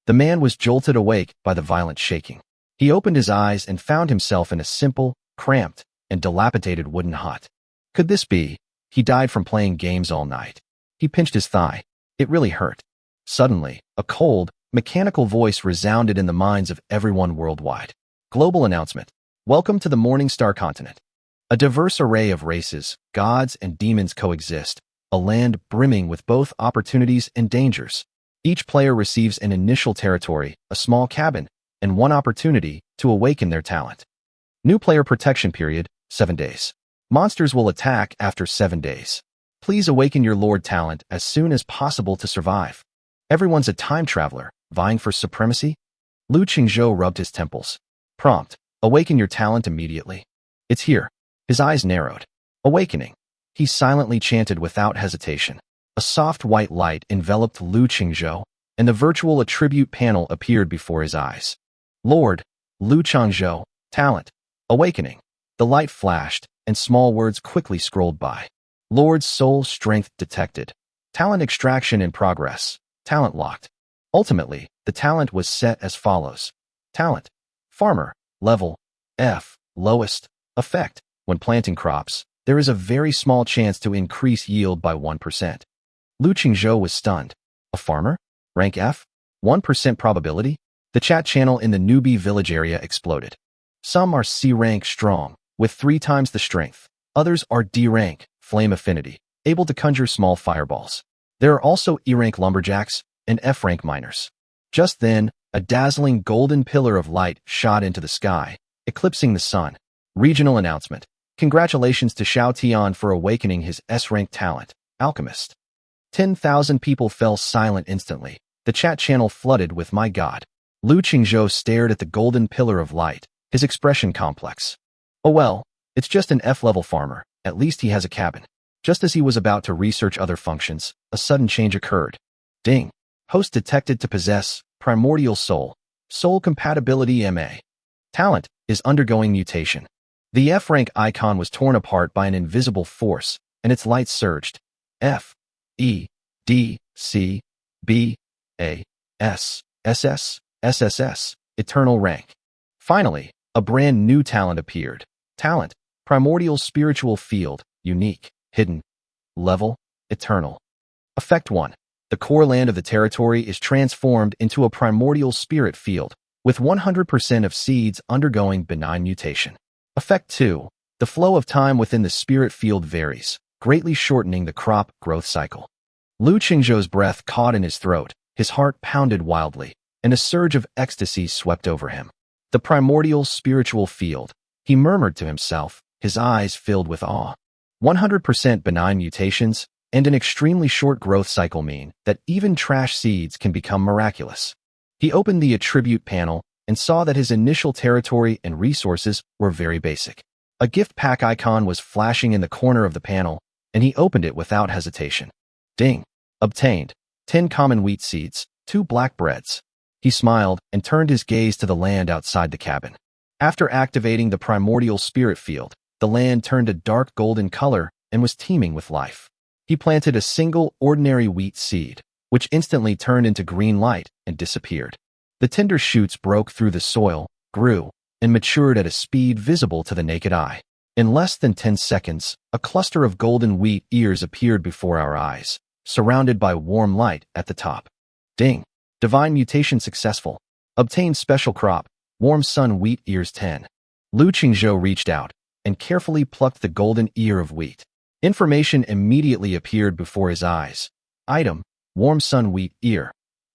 The man was jolted awake by the violent shaking. He opened his eyes and found himself in a simple, cramped, and dilapidated wooden hut. Could this be? He died from playing games all night. He pinched his thigh. It really hurt. Suddenly, a cold, mechanical voice resounded in the minds of everyone worldwide. Global announcement. Welcome to the Morning Star continent. A diverse array of races, gods, and demons coexist, a land brimming with both opportunities and dangers. Each player receives an initial territory, a small cabin, and one opportunity to awaken their talent. New player protection period, 7 days. Monsters will attack after 7 days. Please awaken your Lord talent as soon as possible to survive. Everyone's a time traveler, vying for supremacy? Lu Qingzhou rubbed his temples. Prompt. Awaken your talent immediately. It's here. His eyes narrowed. Awakening. He silently chanted without hesitation. A soft white light enveloped Lu Qingzhou, and the virtual attribute panel appeared before his eyes. Lord, Lu Qingzhou, talent, awakening. The light flashed, and small words quickly scrolled by. Lord's soul strength detected. Talent extraction in progress. Talent locked. Ultimately, the talent was set as follows. Talent. Farmer. Level. F. Lowest. Effect. When planting crops, there is a very small chance to increase yield by 1%. Lu Qingzhou was stunned. A farmer? Rank F? 1% probability? The chat channel in the newbie village area exploded. Some are C rank strong, with 3 times the strength. Others are D rank, flame affinity, able to conjure small fireballs. There are also E rank lumberjacks and F rank miners. Just then, a dazzling golden pillar of light shot into the sky, eclipsing the sun. Regional announcement. Congratulations to Xiao Tian for awakening his S rank talent, Alchemist. 10,000 people fell silent instantly. The chat channel flooded with "My God." Lu Qingzhou stared at the golden pillar of light, his expression complex. Oh well, it's just an F-level farmer. At least he has a cabin. Just as he was about to research other functions, a sudden change occurred. Ding. Host detected to possess primordial soul. Soul compatibility MA. Talent is undergoing mutation. The F rank icon was torn apart by an invisible force, and its light surged. F. E. D. C. B. A. S. SS. SSS. Eternal rank. Finally, a brand new talent appeared. Talent. Primordial spiritual field. Unique. Hidden. Level. Eternal. Effect 1. The core land of the territory is transformed into a primordial spirit field, with 100% of seeds undergoing benign mutation. Effect 2. The flow of time within the spirit field varies, greatly shortening the crop growth cycle. Lu Qingzhou's breath caught in his throat, his heart pounded wildly, and a surge of ecstasy swept over him. The primordial spiritual field, he murmured to himself, his eyes filled with awe. 100% benign mutations and an extremely short growth cycle mean that even trash seeds can become miraculous. He opened the attribute panel and saw that his initial territory and resources were very basic. A gift pack icon was flashing in the corner of the panel, and he opened it without hesitation. Ding. Obtained. 10 common wheat seeds, 2 black breads. He smiled and turned his gaze to the land outside the cabin. After activating the primordial spirit field, the land turned a dark golden color and was teeming with life. He planted a single ordinary wheat seed, which instantly turned into green light and disappeared. The tender shoots broke through the soil, grew, and matured at a speed visible to the naked eye. In less than 10 seconds, a cluster of golden wheat ears appeared before our eyes, surrounded by warm light at the top. Ding. Divine mutation successful. Obtained special crop, warm sun wheat ears 10. Lu Qingzhou reached out and carefully plucked the golden ear of wheat. Information immediately appeared before his eyes. Item, warm sun wheat ear.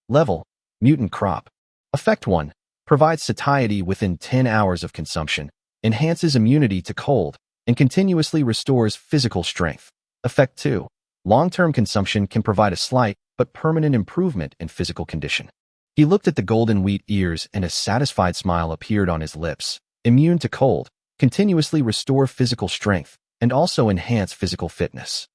Level, mutant crop. Effect 1. Provides satiety within 10 hours of consumption, enhances immunity to cold, and continuously restores physical strength. Effect 2. Long-term consumption can provide a slight but permanent improvement in physical condition. He looked at the golden wheat ears and a satisfied smile appeared on his lips. Immune to cold, continuously restore physical strength, and also enhance physical fitness.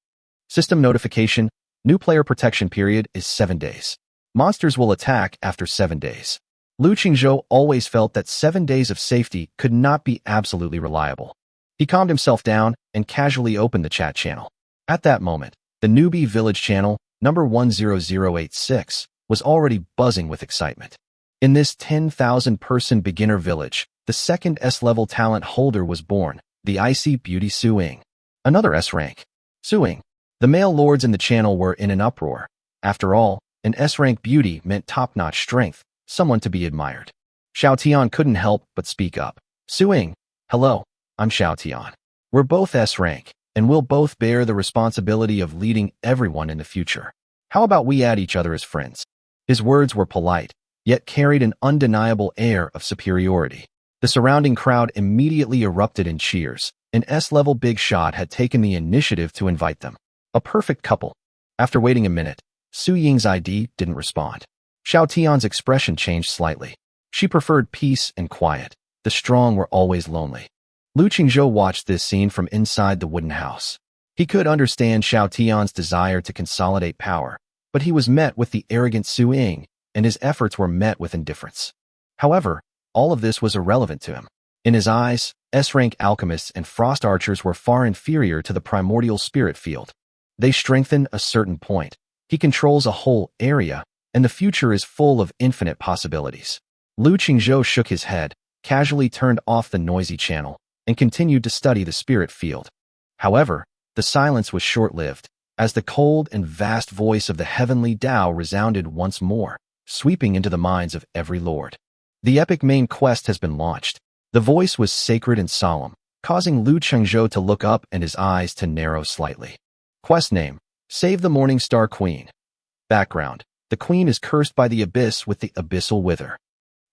System notification. New player protection period is 7 days. Monsters will attack after 7 days. Lu Qingzhou always felt that 7 days of safety could not be absolutely reliable. He calmed himself down and casually opened the chat channel. At that moment, the newbie village channel, number 10086, was already buzzing with excitement. In this 10,000-person beginner village, the second S-level talent holder was born, the icy beauty Su-ing. Another S-rank. Su-ing. The male lords in the channel were in an uproar. After all, an S-rank beauty meant top-notch strength, someone to be admired. Xiao Tian couldn't help but speak up. Su-ing, hello, I'm Xiao Tian. We're both S-rank, and we'll both bear the responsibility of leading everyone in the future. How about we add each other as friends? His words were polite, yet carried an undeniable air of superiority. The surrounding crowd immediately erupted in cheers. An S-level big shot had taken the initiative to invite them. A perfect couple. After waiting a minute, Su Ying's ID didn't respond. Xiao Tian's expression changed slightly. She preferred peace and quiet. The strong were always lonely. Lu Qingzhou watched this scene from inside the wooden house. He could understand Xiao Tian's desire to consolidate power, but he was met with the arrogant Su Ying, and his efforts were met with indifference. However, all of this was irrelevant to him. In his eyes, S-rank alchemists and frost archers were far inferior to the primordial spirit field. They strengthen a certain point. He controls a whole area, and the future is full of infinite possibilities. Lu Qingzhou shook his head, casually turned off the noisy channel, and continued to study the spirit field. However, the silence was short-lived, as the cold and vast voice of the heavenly Tao resounded once more, sweeping into the minds of every lord. The epic main quest has been launched. The voice was sacred and solemn, causing Lu Qingzhou to look up and his eyes to narrow slightly. Quest name: Save the Morning Star Queen. Background: the queen is cursed by the abyss with the abyssal wither.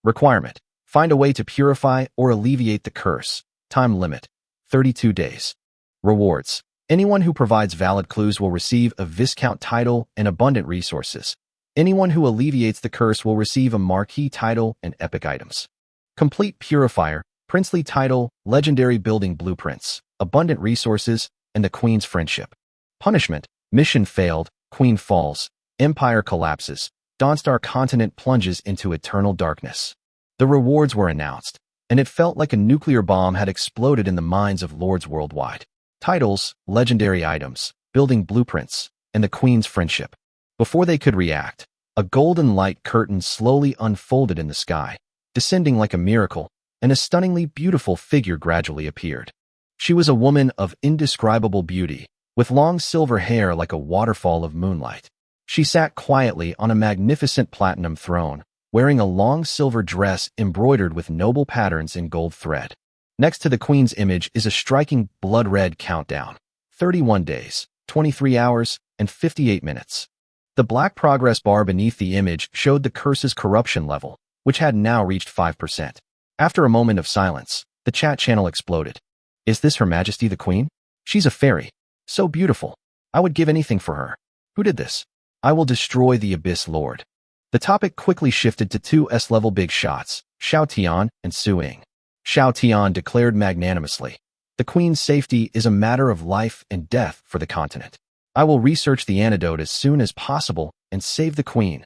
Requirement: find a way to purify or alleviate the curse. Time limit: 32 days. Rewards: anyone who provides valid clues will receive a Viscount title and abundant resources. Anyone who alleviates the curse will receive a Marquis title and epic items. Complete Purifier, princely title, legendary building blueprints, abundant resources, and the queen's friendship. Punishment: mission failed, queen falls, empire collapses, Dawnstar continent plunges into eternal darkness. The rewards were announced, and it felt like a nuclear bomb had exploded in the minds of lords worldwide. Titles, legendary items, building blueprints, and the queen's friendship. Before they could react, a golden light curtain slowly unfolded in the sky, descending like a miracle, and a stunningly beautiful figure gradually appeared. She was a woman of indescribable beauty, with long silver hair like a waterfall of moonlight. She sat quietly on a magnificent platinum throne, wearing a long silver dress embroidered with noble patterns in gold thread. Next to the queen's image is a striking blood-red countdown: 31 days, 23 hours, and 58 minutes. The black progress bar beneath the image showed the curse's corruption level, which had now reached 5%. After a moment of silence, the chat channel exploded. Is this Her Majesty the Queen? She's a fairy. So beautiful. I would give anything for her. Who did this? I will destroy the Abyss Lord. The topic quickly shifted to two S-level big shots, Xiao Tian and Su Ying. Xiao Tian declared magnanimously, the Queen's safety is a matter of life and death for the continent. I will research the antidote as soon as possible and save the Queen.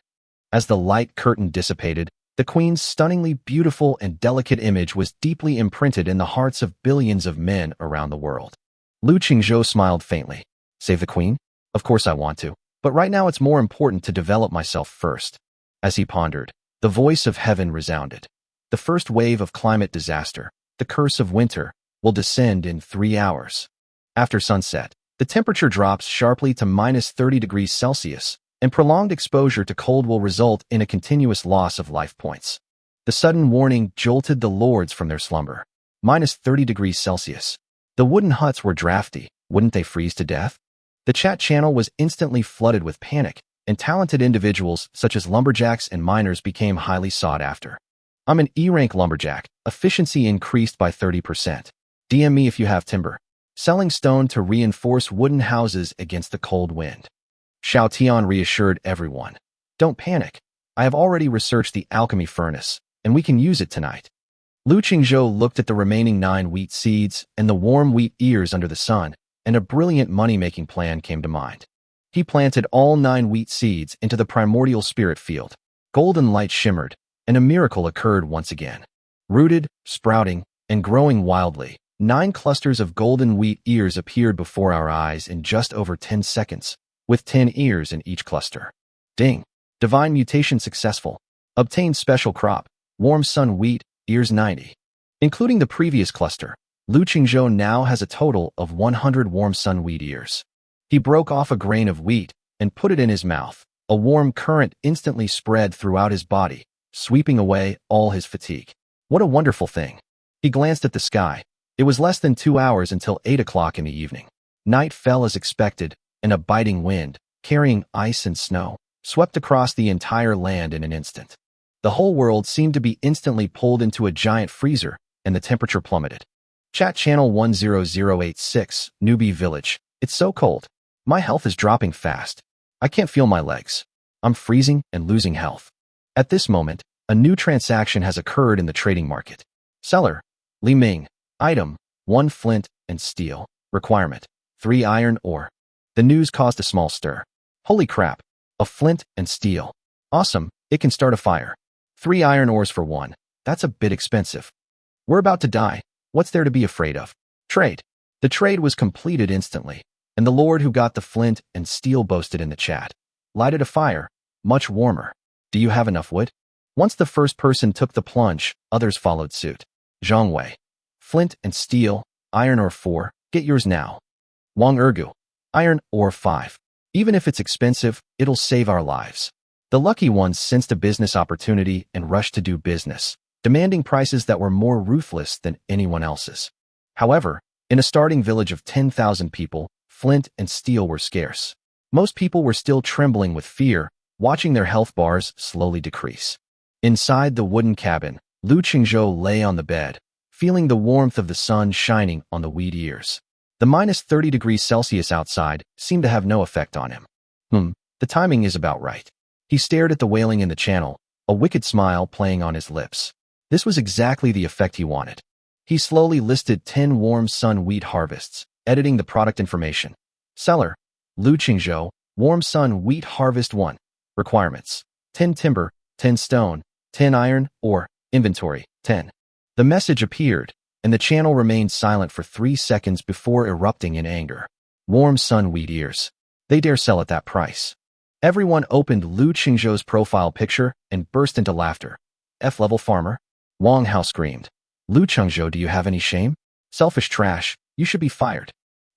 As the light curtain dissipated, the Queen's stunningly beautiful and delicate image was deeply imprinted in the hearts of billions of men around the world. Lu Qingzhou smiled faintly. Save the Queen? Of course I want to, but right now it's more important to develop myself first. As he pondered, the voice of heaven resounded. The first wave of climate disaster, the curse of winter, will descend in 3 hours. After sunset, the temperature drops sharply to -30°C, and prolonged exposure to cold will result in a continuous loss of life points. The sudden warning jolted the lords from their slumber. -30°C. The wooden huts were drafty. Wouldn't they freeze to death? The chat channel was instantly flooded with panic, and talented individuals such as lumberjacks and miners became highly sought after. I'm an E-rank lumberjack. Efficiency increased by 30%. DM me if you have timber. Selling stone to reinforce wooden houses against the cold wind. Xiao Tian reassured everyone. Don't panic. I have already researched the alchemy furnace, and we can use it tonight. Lu Qingzhou looked at the remaining 9 wheat seeds and the warm wheat ears under the sun, and a brilliant money-making plan came to mind. He planted all 9 wheat seeds into the primordial spirit field. Golden light shimmered, and a miracle occurred once again. Rooted, sprouting, and growing wildly, 9 clusters of golden wheat ears appeared before our eyes in just over 10 seconds, with 10 ears in each cluster. Ding! Divine mutation successful. Obtained special crop, warm sun wheat, ears 90. Including the previous cluster, Lu Qingzhou now has a total of 100 warm sun wheat ears. He broke off a grain of wheat and put it in his mouth. A warm current instantly spread throughout his body, sweeping away all his fatigue. What a wonderful thing. He glanced at the sky. It was less than 2 hours until 8 o'clock in the evening. Night fell as expected, and a biting wind, carrying ice and snow, swept across the entire land in an instant. The whole world seemed to be instantly pulled into a giant freezer, and the temperature plummeted. Chat channel 10086, Newbie Village. It's so cold. My health is dropping fast. I can't feel my legs. I'm freezing and losing health. At this moment, a new transaction has occurred in the trading market. Seller, Li Ming. Item, 1 flint and steel. Requirement, 3 iron ore. The news caused a small stir. Holy crap, a flint and steel. Awesome, it can start a fire. 3 iron ores for 1. That's a bit expensive. We're about to die. What's there to be afraid of? Trade. The trade was completed instantly, and the lord who got the flint and steel boasted in the chat. Lighted a fire, much warmer. Do you have enough wood? Once the first person took the plunge, others followed suit. Zhang Wei. Flint and steel, iron ore 4, get yours now. Wang Ergu. Iron ore 5. Even if it's expensive, it'll save our lives. The lucky ones sensed a business opportunity and rushed to do business, demanding prices that were more ruthless than anyone else's. However, in a starting village of 10,000 people, flint and steel were scarce. Most people were still trembling with fear, watching their health bars slowly decrease. Inside the wooden cabin, Lu Qingzhou lay on the bed, feeling the warmth of the sun shining on the wheat ears. The minus 30 degrees Celsius outside seemed to have no effect on him. The timing is about right. He stared at the wailing in the channel, a wicked smile playing on his lips. This was exactly the effect he wanted. He slowly listed 10 warm sun wheat harvests, editing the product information. Seller, Lu Qingzhou, warm sun wheat harvest 1. Requirements, 10 timber, 10 stone, 10 iron ore, inventory, 10. The message appeared, and the channel remained silent for 3 seconds before erupting in anger. Warm sun wheat ears. They dare sell at that price. Everyone opened Lu Qingzhou's profile picture and burst into laughter. F-level farmer? Wang Hao screamed. Lu Qingzhou, do you have any shame? Selfish trash, you should be fired.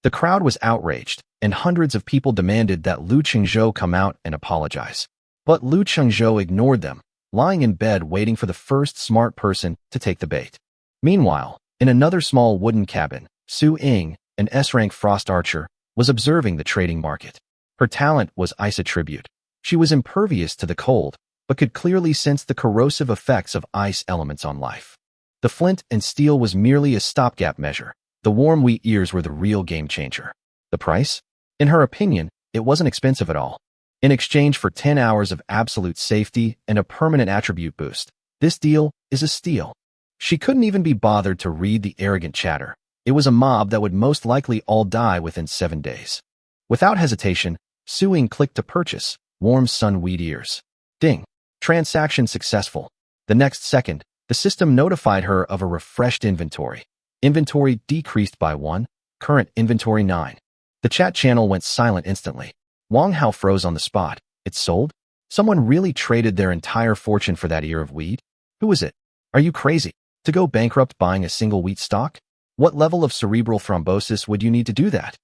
The crowd was outraged, and hundreds of people demanded that Lu Qingzhou come out and apologize. But Lu Qingzhou ignored them, lying in bed waiting for the first smart person to take the bait. Meanwhile, in another small wooden cabin, Su Ying, an S-rank frost archer, was observing the trading market. Her talent was ice attribute. She was impervious to the cold, but could clearly sense the corrosive effects of ice elements on life. The flint and steel was merely a stopgap measure. The warm wheat ears were the real game changer. The price? In her opinion, it wasn't expensive at all. In exchange for 10 hours of absolute safety and a permanent attribute boost, this deal is a steal. She couldn't even be bothered to read the arrogant chatter. It was a mob that would most likely all die within 7 days. Without hesitation, Su Ying clicked to purchase warm sun wheat ears. Ding. Transaction successful. The next second, the system notified her of a refreshed inventory. Inventory decreased by 1, current inventory 9. The chat channel went silent instantly. Wang Hao froze on the spot. It's sold? Someone really traded their entire fortune for that ear of wheat? Who is it? Are you crazy? To go bankrupt buying a single wheat stock? What level of cerebral thrombosis would you need to do that?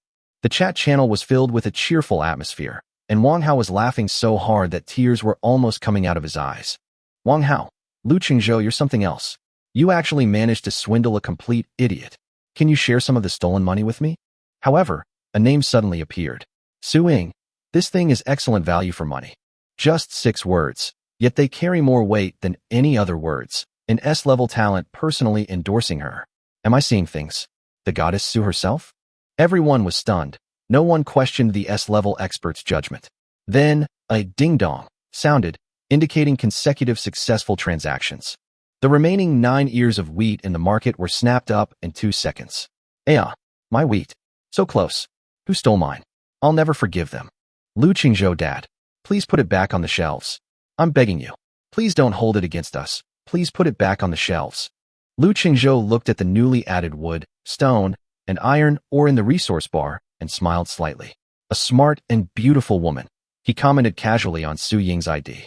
The chat channel was filled with a cheerful atmosphere, and Wang Hao was laughing so hard that tears were almost coming out of his eyes. Wang Hao, Lu Qingzhou, you're something else. You actually managed to swindle a complete idiot. Can you share some of the stolen money with me? However, a name suddenly appeared. Su Ying. This thing is excellent value for money. Just 6 words, yet they carry more weight than any other words. An S-level talent personally endorsing her. Am I seeing things? The goddess Su herself? Everyone was stunned. No one questioned the S-level expert's judgment. Then, a ding-dong sounded, indicating consecutive successful transactions. The remaining 9 ears of wheat in the market were snapped up in 2 seconds. My wheat. So close. Who stole mine? I'll never forgive them. Lu Qingzhou, Dad. Please put it back on the shelves. I'm begging you. Please don't hold it against us. Please put it back on the shelves. Lu Qingzhou looked at the newly added wood, stone, and iron ore in the resource bar and smiled slightly. A smart and beautiful woman. He commented casually on Su Ying's ID.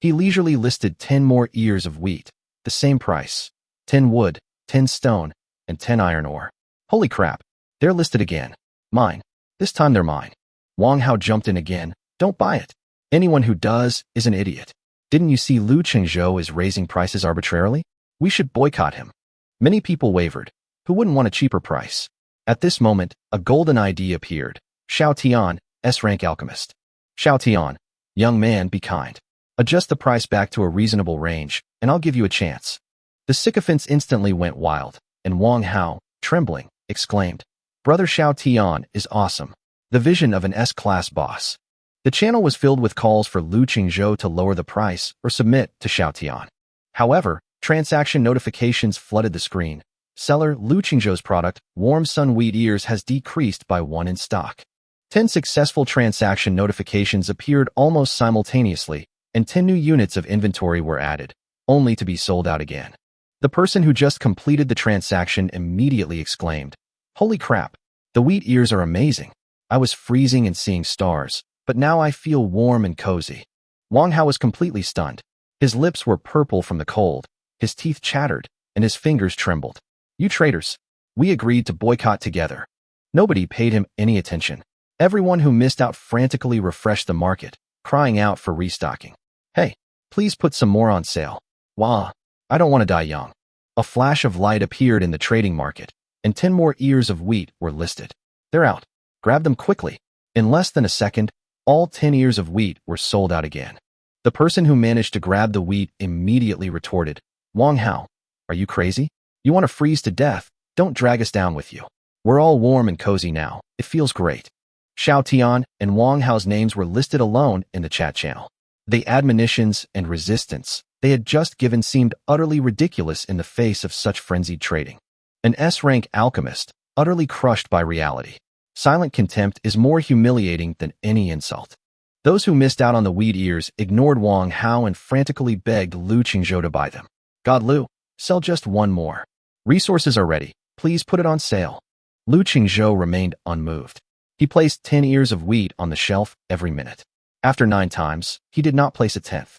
He leisurely listed 10 more ears of wheat, the same price, 10 wood, 10 stone, and 10 iron ore. Holy crap, they're listed again. Mine. This time they're mine. Wang Hao jumped in again. Don't buy it. Anyone who does is an idiot. Didn't you see Lu Qingzhou is raising prices arbitrarily? We should boycott him. Many people wavered. Who wouldn't want a cheaper price? At this moment, a golden idea appeared. Xiao Tian, S-rank alchemist. Xiao Tian, young man, be kind. Adjust the price back to a reasonable range, and I'll give you a chance. The sycophants instantly went wild, and Wang Hao, trembling, exclaimed, Brother Xiao Tian is awesome. The vision of an S-class boss. The channel was filled with calls for Lu Qingzhou to lower the price or submit to Xiao Tian. However, transaction notifications flooded the screen. Seller Lu Qingzhou's product, Warm Sun Wheat Ears, has decreased by 1 in stock. 10 successful transaction notifications appeared almost simultaneously, and 10 new units of inventory were added, only to be sold out again. The person who just completed the transaction immediately exclaimed, Holy crap, the wheat ears are amazing. I was freezing and seeing stars, but now I feel warm and cozy. Wang Hao was completely stunned. His lips were purple from the cold, his teeth chattered, and his fingers trembled. You traitors. We agreed to boycott together. Nobody paid him any attention. Everyone who missed out frantically refreshed the market, crying out for restocking. Hey, please put some more on sale. Wah, I don't want to die young. A flash of light appeared in the trading market, and 10 more ears of wheat were listed. They're out. Grab them quickly. In less than a second, all 10 ears of wheat were sold out again. The person who managed to grab the wheat immediately retorted, Wang Hao, are you crazy? You want to freeze to death? Don't drag us down with you. We're all warm and cozy now. It feels great. Xiao Tian and Wang Hao's names were listed alone in the chat channel. The admonitions and resistance they had just given seemed utterly ridiculous in the face of such frenzied trading. An S-rank alchemist, utterly crushed by reality. Silent contempt is more humiliating than any insult. Those who missed out on the wheat ears ignored Wang Hao and frantically begged Lu Qingzhou to buy them. God Lu, sell just one more. Resources are ready. Please put it on sale. Lu Qingzhou remained unmoved. He placed 10 ears of wheat on the shelf every minute. After 9 times, he did not place a 10th.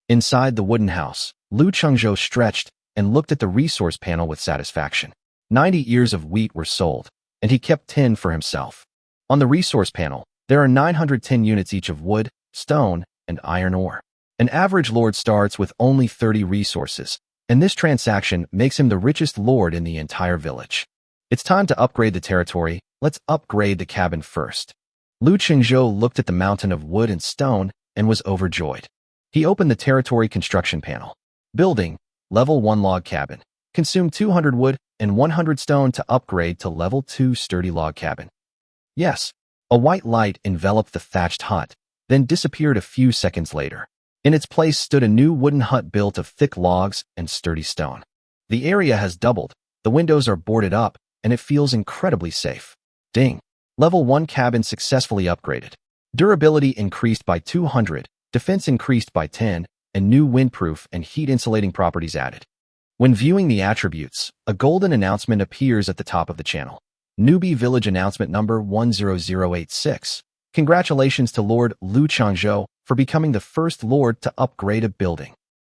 Inside the wooden house, Lu Qingzhou stretched and looked at the resource panel with satisfaction. 90 ears of wheat were sold, and he kept 10 for himself. On the resource panel, there are 910 units each of wood, stone, and iron ore. An average lord starts with only 30 resources, and this transaction makes him the richest lord in the entire village. It's time to upgrade the territory. Let's upgrade the cabin first. Lu Qingzhou looked at the mountain of wood and stone and was overjoyed. He opened the territory construction panel. Building, level 1 log cabin. Consume 200 wood and 100 stone to upgrade to level 2 sturdy log cabin. Yes, a white light enveloped the thatched hut, then disappeared a few seconds later. In its place stood a new wooden hut built of thick logs and sturdy stone. The area has doubled, the windows are boarded up, and it feels incredibly safe. Ding! Level 1 cabin successfully upgraded. Durability increased by 200, defense increased by 10, and new windproof and heat-insulating properties added. When viewing the attributes, a golden announcement appears at the top of the channel. Newbie Village announcement number 10086. Congratulations to Lord Lu Qingzhou for becoming the first lord to upgrade a building.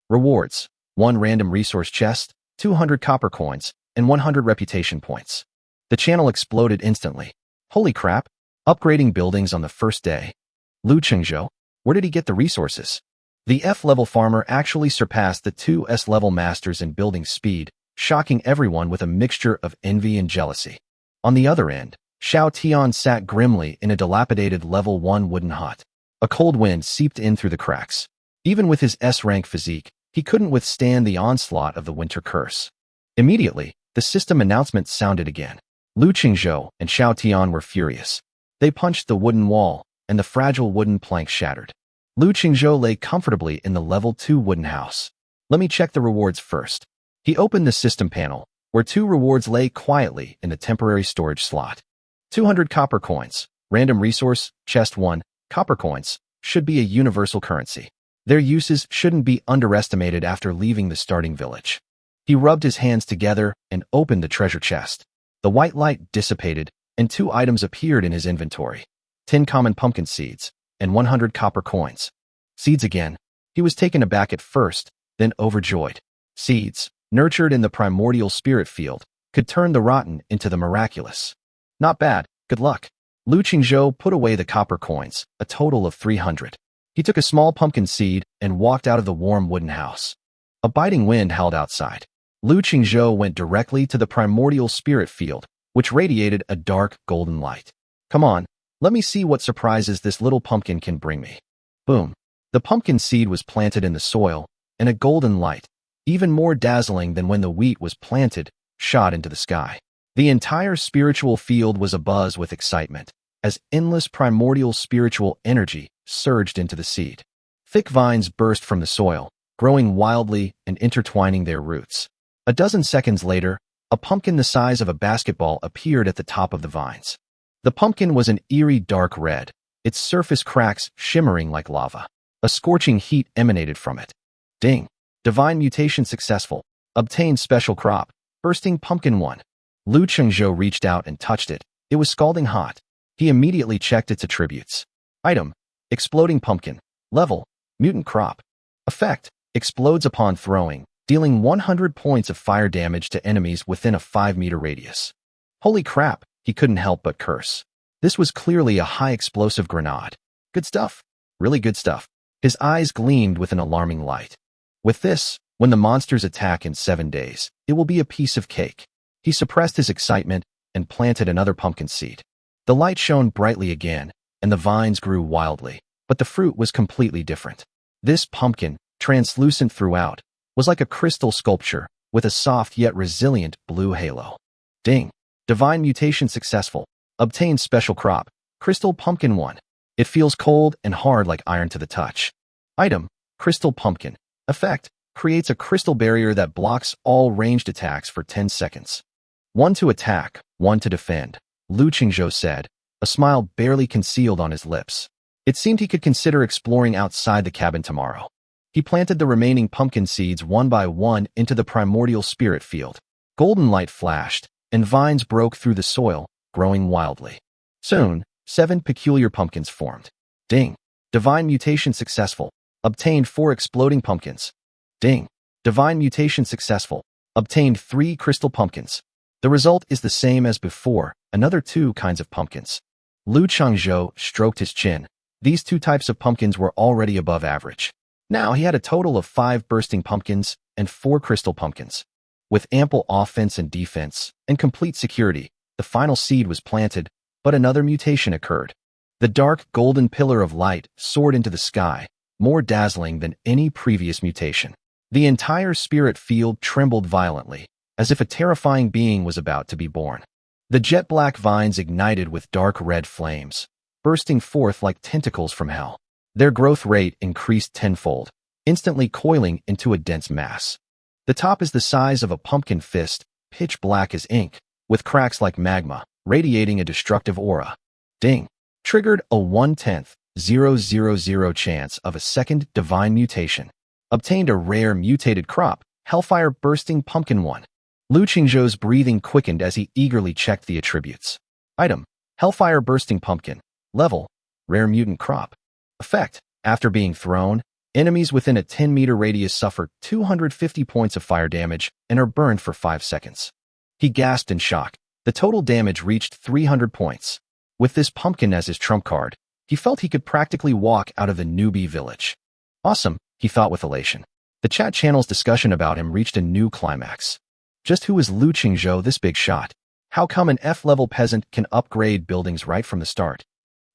Rewards: 1 random resource chest, 200 copper coins, and 100 reputation points. The channel exploded instantly. Holy crap! Upgrading buildings on the first day. Lu Qingzhou, where did he get the resources? The F-level farmer actually surpassed the 2 S-level masters in building speed, shocking everyone with a mixture of envy and jealousy. On the other end, Xiao Tian sat grimly in a dilapidated level 1 wooden hut. A cold wind seeped in through the cracks. Even with his S-rank physique, he couldn't withstand the onslaught of the winter curse. Immediately, the system announcement sounded again. Lu Qingzhou and Xiao Tian were furious. They punched the wooden wall, and the fragile wooden plank shattered. Lu Qingzhou lay comfortably in the level 2 wooden house. Let me check the rewards first. He opened the system panel, where 2 rewards lay quietly in the temporary storage slot. 200 copper coins, random resource, chest 1, copper coins, should be a universal currency. Their uses shouldn't be underestimated after leaving the starting village. He rubbed his hands together and opened the treasure chest. The white light dissipated, and 2 items appeared in his inventory. 10 common pumpkin seeds, and 100 copper coins. Seeds again. He was taken aback at first, then overjoyed. Seeds, nurtured in the primordial spirit field, could turn the rotten into the miraculous. Not bad, good luck. Lu Qingzhou put away the copper coins, a total of 300. He took a small pumpkin seed and walked out of the warm wooden house. A biting wind howled outside. Lu Qingzhou went directly to the primordial spirit field, which radiated a dark golden light. Come on, let me see what surprises this little pumpkin can bring me. Boom. The pumpkin seed was planted in the soil, and a golden light, even more dazzling than when the wheat was planted, shot into the sky. The entire spiritual field was abuzz with excitement, as endless primordial spiritual energy surged into the seed. Thick vines burst from the soil, growing wildly and intertwining their roots. A dozen seconds later, a pumpkin the size of a basketball appeared at the top of the vines. The pumpkin was an eerie dark red, its surface cracks shimmering like lava. A scorching heat emanated from it. Ding! Divine mutation successful. Obtained special crop. Bursting pumpkin 1. Lu Qingzhou reached out and touched it. It was scalding hot. He immediately checked its attributes. Item: exploding pumpkin. Level: mutant crop. Effect: explodes upon throwing, dealing 100 points of fire damage to enemies within a 5-meter radius. Holy crap, he couldn't help but curse. This was clearly a high explosive grenade. Good stuff. Really good stuff. His eyes gleamed with an alarming light. With this, when the monsters attack in 7 days, it will be a piece of cake. He suppressed his excitement and planted another pumpkin seed. The light shone brightly again, and the vines grew wildly, but the fruit was completely different. This pumpkin, translucent throughout, was like a crystal sculpture with a soft yet resilient blue halo. Ding! Divine mutation successful. Obtained special crop. Crystal pumpkin 1. It feels cold and hard like iron to the touch. Item: crystal pumpkin. Effect: creates a crystal barrier that blocks all ranged attacks for 10 seconds. 1 to attack, 1 to defend, Lu Qingzhou said, a smile barely concealed on his lips. It seemed he could consider exploring outside the cabin tomorrow. He planted the remaining pumpkin seeds one by one into the primordial spirit field. Golden light flashed, and vines broke through the soil, growing wildly. Soon, 7 peculiar pumpkins formed. Ding! Divine mutation successful. Obtained 4 exploding pumpkins. Ding! Divine mutation successful. Obtained 3 crystal pumpkins. The result is the same as before, another 2 kinds of pumpkins. Lu Qingzhou stroked his chin. These 2 types of pumpkins were already above average. Now he had a total of 5 bursting pumpkins and 4 crystal pumpkins. With ample offense and defense, and complete security, the final seed was planted, but another mutation occurred. The dark golden pillar of light soared into the sky, more dazzling than any previous mutation. The entire spirit field trembled violently, as if a terrifying being was about to be born. The jet-black vines ignited with dark red flames, bursting forth like tentacles from hell. Their growth rate increased tenfold, instantly coiling into a dense mass. The top is the size of a pumpkin fist, pitch black as ink, with cracks like magma, radiating a destructive aura. Ding! Triggered a 1/10,000 chance of a second divine mutation. Obtained a rare mutated crop, Hellfire Bursting Pumpkin 1. Lu Qingzhou's breathing quickened as he eagerly checked the attributes. Item: Hellfire Bursting Pumpkin. Level: Rare Mutant Crop. Effect: after being thrown, enemies within a 10-meter radius suffer 250 points of fire damage and are burned for 5 seconds. He gasped in shock. The total damage reached 300 points. With this pumpkin as his trump card, he felt he could practically walk out of the newbie village. Awesome, he thought with elation. The chat channel's discussion about him reached a new climax. Just who is Lu Qingzhou, this big shot? How come an F-level peasant can upgrade buildings right from the start?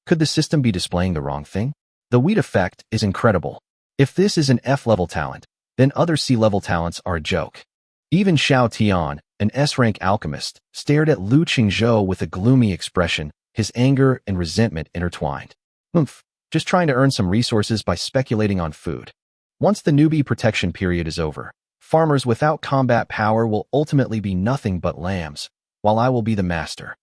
Could the system be displaying the wrong thing? The wheat effect is incredible. If this is an F-level talent, then other C-level talents are a joke. Even Xiao Tian, an S-rank alchemist, stared at Lu Qingzhou with a gloomy expression, his anger and resentment intertwined. Just trying to earn some resources by speculating on food. Once the newbie protection period is over, farmers without combat power will ultimately be nothing but lambs, while I will be the master.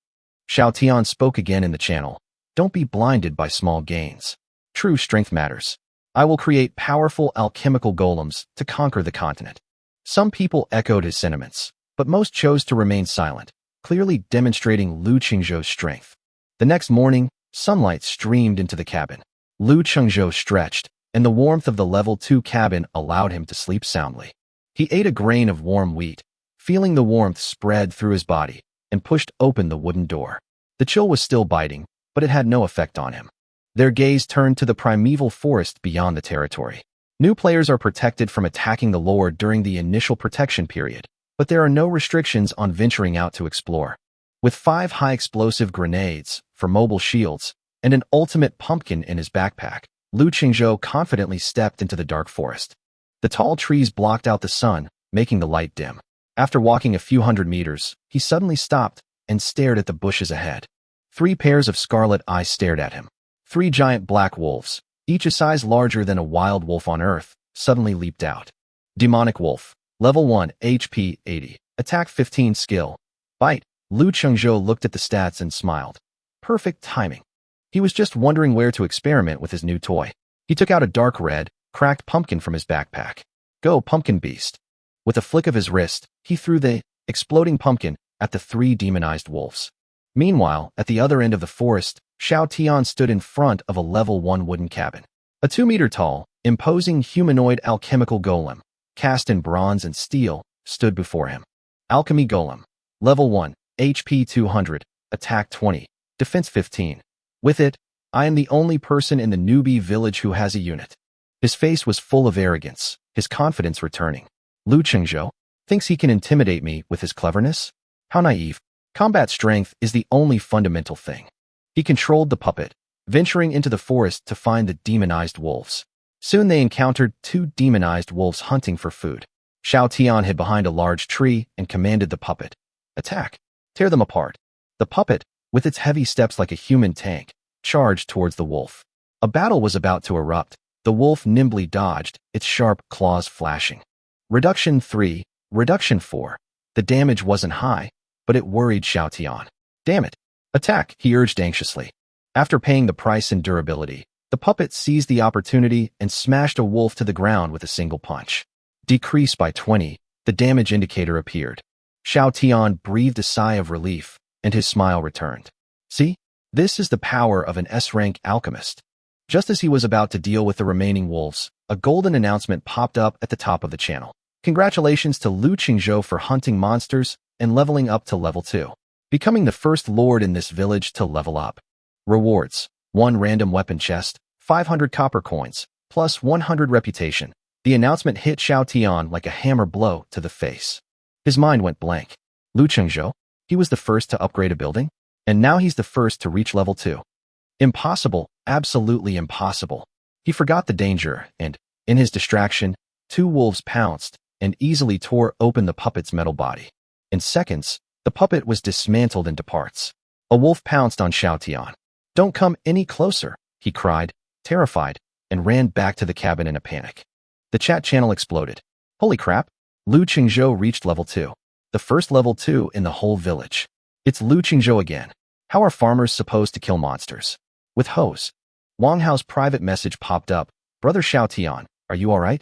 Xiao Tian spoke again in the channel. Don't be blinded by small gains. True strength matters. I will create powerful alchemical golems to conquer the continent. Some people echoed his sentiments, but most chose to remain silent, clearly demonstrating Lu Qingzhou's strength. The next morning, sunlight streamed into the cabin. Lu Qingzhou stretched, and the warmth of the level 2 cabin allowed him to sleep soundly. He ate a grain of warm wheat, feeling the warmth spread through his body, and pushed open the wooden door. The chill was still biting, but it had no effect on him. Their gaze turned to the primeval forest beyond the territory. New players are protected from attacking the Lord during the initial protection period, but there are no restrictions on venturing out to explore. With 5 high-explosive grenades for mobile shields and an ultimate pumpkin in his backpack, Lu Qingzhou confidently stepped into the dark forest. The tall trees blocked out the sun, making the light dim. After walking a few hundred meters, he suddenly stopped and stared at the bushes ahead. 3 pairs of scarlet eyes stared at him. 3 giant black wolves, each a size larger than a wild wolf on Earth, suddenly leaped out. Demonic Wolf, Level 1, HP 80, Attack 15 Skill, Bite. Lu Qingzhou looked at the stats and smiled. Perfect timing. He was just wondering where to experiment with his new toy. He took out a dark red, cracked pumpkin from his backpack. Go, Pumpkin Beast. With a flick of his wrist, he threw the exploding pumpkin at the 3 demonized wolves. Meanwhile, at the other end of the forest, Xiao Tian stood in front of a level 1 wooden cabin. A 2-meter-tall, imposing humanoid alchemical golem, cast in bronze and steel, stood before him. Alchemy Golem. Level 1, HP 200, Attack 20, Defense 15. With it, I am the only person in the newbie village who has a unit. His face was full of arrogance, his confidence returning. Lu Qingzhou thinks he can intimidate me with his cleverness? How naive. Combat strength is the only fundamental thing. He controlled the puppet, venturing into the forest to find the demonized wolves. Soon they encountered 2 demonized wolves hunting for food. Xiao Tian hid behind a large tree and commanded the puppet. Attack. Tear them apart. The puppet, with its heavy steps like a human tank, charged towards the wolf. A battle was about to erupt. The wolf nimbly dodged, its sharp claws flashing. Reduction 3, Reduction 4. The damage wasn't high, but it worried Xiao Tian. Damn it. Attack, he urged anxiously. After paying the price in durability, the puppet seized the opportunity and smashed a wolf to the ground with a single punch. Decreased by 20, the damage indicator appeared. Xiao Tian breathed a sigh of relief, and his smile returned. See? This is the power of an S-rank alchemist. Just as he was about to deal with the remaining wolves, a golden announcement popped up at the top of the channel. Congratulations to Lu Qingzhou for hunting monsters and leveling up to level 2. Becoming the first lord in this village to level up. Rewards: 1 random weapon chest, 500 copper coins, plus 100 reputation. The announcement hit Xiao Tian like a hammer blow to the face. His mind went blank. Lu Qingzhou? He was the first to upgrade a building? And now he's the first to reach level 2. Impossible, absolutely impossible. He forgot the danger, and, in his distraction, 2 wolves pounced and easily tore open the puppet's metal body. In seconds, the puppet was dismantled into parts. A wolf pounced on Xiao Tian. Don't come any closer, he cried, terrified, and ran back to the cabin in a panic. The chat channel exploded. Holy crap! Lu Qingzhou reached level 2. The first level 2 in the whole village. It's Lu Qingzhou again. How are farmers supposed to kill monsters? With hoes. Wang Hao's private message popped up. Brother Xiao Tian, are you alright?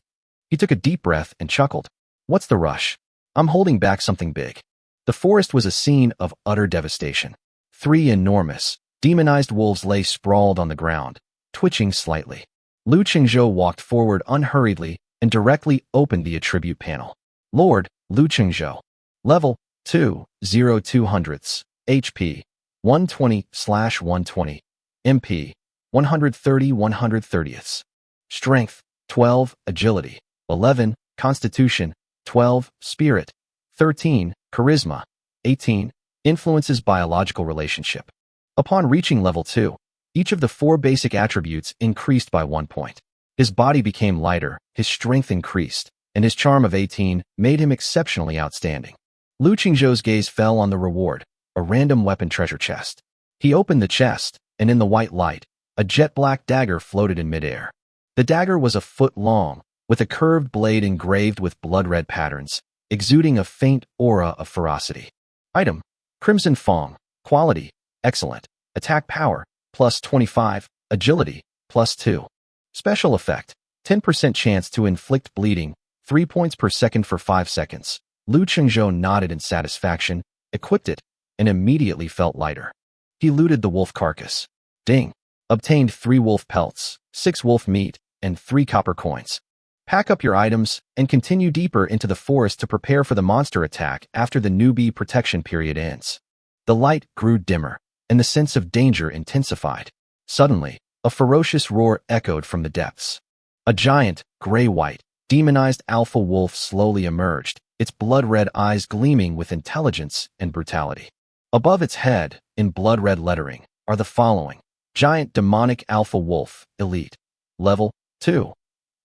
He took a deep breath and chuckled. What's the rush? I'm holding back something big. The forest was a scene of utter devastation. 3 enormous, demonized wolves lay sprawled on the ground, twitching slightly. Lu Qingzhou walked forward unhurriedly and directly opened the attribute panel. Lord, Lu Qingzhou. Level 2, 0200s, HP, 120/120, MP, 130/130ths. Strength, 12, Agility, 11, Constitution, 12, Spirit, 13, Charisma, 18, Influences biological relationship. Upon reaching level 2, each of the 4 basic attributes increased by 1 point. His body became lighter, his strength increased, and his charm of 18 made him exceptionally outstanding. Lu Qingzhou's gaze fell on the reward, a random weapon treasure chest. He opened the chest, and in the white light, a jet-black dagger floated in midair. The dagger was a foot long, with a curved blade engraved with blood-red patterns, exuding a faint aura of ferocity. Item: Crimson Fong. Quality: Excellent. Attack power: plus 25. Agility: plus 2. Special effect: 10% chance to inflict bleeding, 3 points per second for 5 seconds. Lu Qingzhou nodded in satisfaction, equipped it, and immediately felt lighter. He looted the wolf carcass. Ding! Obtained 3 wolf pelts, 6 wolf meat, and 3 copper coins. Pack up your items and continue deeper into the forest to prepare for the monster attack after the newbie protection period ends. The light grew dimmer, and the sense of danger intensified. Suddenly, a ferocious roar echoed from the depths. A giant, gray-white, demonized alpha wolf slowly emerged, its blood-red eyes gleaming with intelligence and brutality. Above its head, in blood-red lettering, are the following: Giant Demonic Alpha Wolf, Elite. Level 2.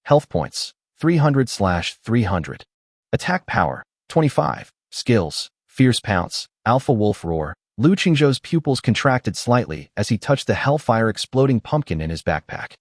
Health points, 300/300. Attack power, 25. Skills, Fierce Pounce, Alpha Wolf Roar. Lu Qingzhou's pupils contracted slightly as he touched the hellfire exploding pumpkin in his backpack.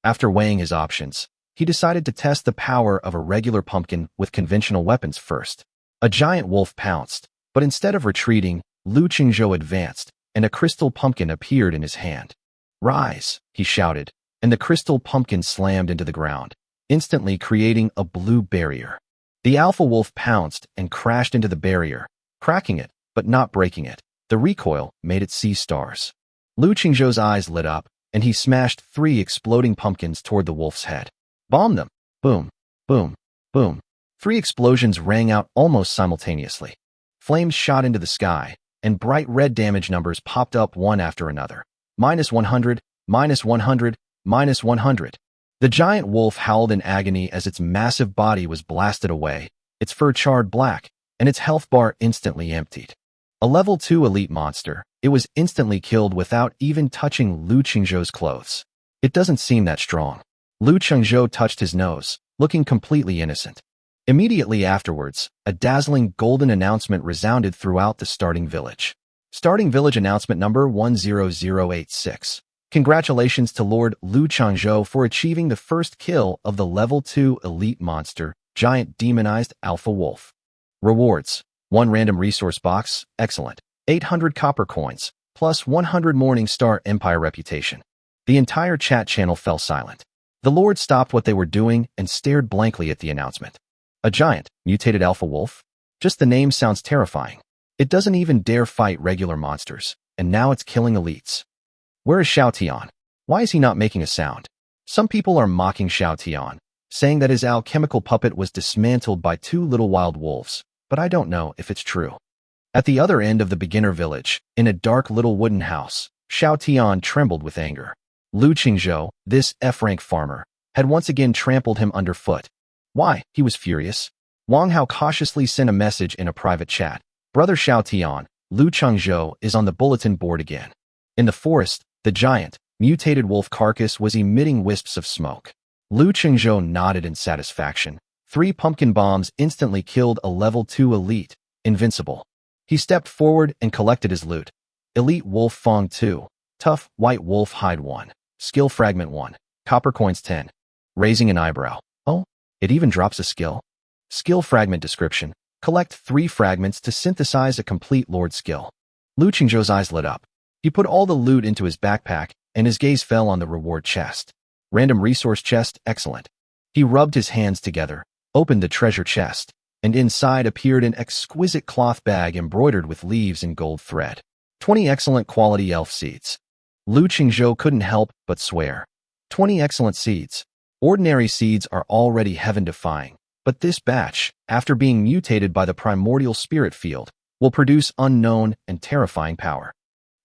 After weighing his options, he decided to test the power of a regular pumpkin with conventional weapons first. A giant wolf pounced, but instead of retreating, Lu Qingzhou advanced, and a crystal pumpkin appeared in his hand. "Rise," he shouted, and the crystal pumpkin slammed into the ground, instantly creating a blue barrier. The alpha wolf pounced and crashed into the barrier, cracking it, but not breaking it. The recoil made it see stars. Lu Qingzhou's eyes lit up, and he smashed 3 exploding pumpkins toward the wolf's head. Bomb them! Boom, boom, boom. 3 explosions rang out almost simultaneously. Flames shot into the sky, and bright red damage numbers popped up one after another. -100, -100, -100. The giant wolf howled in agony as its massive body was blasted away, its fur charred black, and its health bar instantly emptied. A level 2 elite monster, it was instantly killed without even touching Lu Qingzhou's clothes. It doesn't seem that strong. Lu Qingzhou touched his nose, looking completely innocent. Immediately afterwards, a dazzling golden announcement resounded throughout the starting village. Starting village announcement number 10086. Congratulations to Lord Lu Qingzhou for achieving the first kill of the level 2 elite monster, Giant Demonized Alpha Wolf. Rewards: 1 random resource box, excellent. 800 copper coins, plus 100 Morning Star Empire reputation. The entire chat channel fell silent. The Lord stopped what they were doing and stared blankly at the announcement. A giant, mutated alpha wolf? Just the name sounds terrifying. It doesn't even dare fight regular monsters, and now it's killing elites. Where is Xiao Tian? Why is he not making a sound? Some people are mocking Xiao Tian, saying that his alchemical puppet was dismantled by 2 little wild wolves, but I don't know if it's true. At the other end of the beginner village, in a dark little wooden house, Xiao Tian trembled with anger. Lu Qingzhou, this F-rank farmer, had once again trampled him underfoot. Why? He was furious. Wang Hao cautiously sent a message in a private chat. Brother Xiao Tian, Lu Qingzhou is on the bulletin board again. In the forest, the giant, mutated wolf carcass was emitting wisps of smoke. Lu Qingzhou nodded in satisfaction. 3 pumpkin bombs instantly killed a level 2 elite, invincible. He stepped forward and collected his loot. Elite Wolf Fong 2, Tough White Wolf Hide 1, Skill Fragment 1, Copper Coins 10. Raising an eyebrow. Oh, it even drops a skill. Skill Fragment description. Collect 3 fragments to synthesize a complete Lord skill. Lu Qingzhou's eyes lit up. He put all the loot into his backpack, and his gaze fell on the reward chest. Random resource chest, excellent. He rubbed his hands together, opened the treasure chest, and inside appeared an exquisite cloth bag embroidered with leaves and gold thread. 20 excellent quality elf seeds. Lu Qingzhou couldn't help but swear. 20 excellent seeds. Ordinary seeds are already heaven-defying, but this batch, after being mutated by the primordial spirit field, will produce unknown and terrifying power.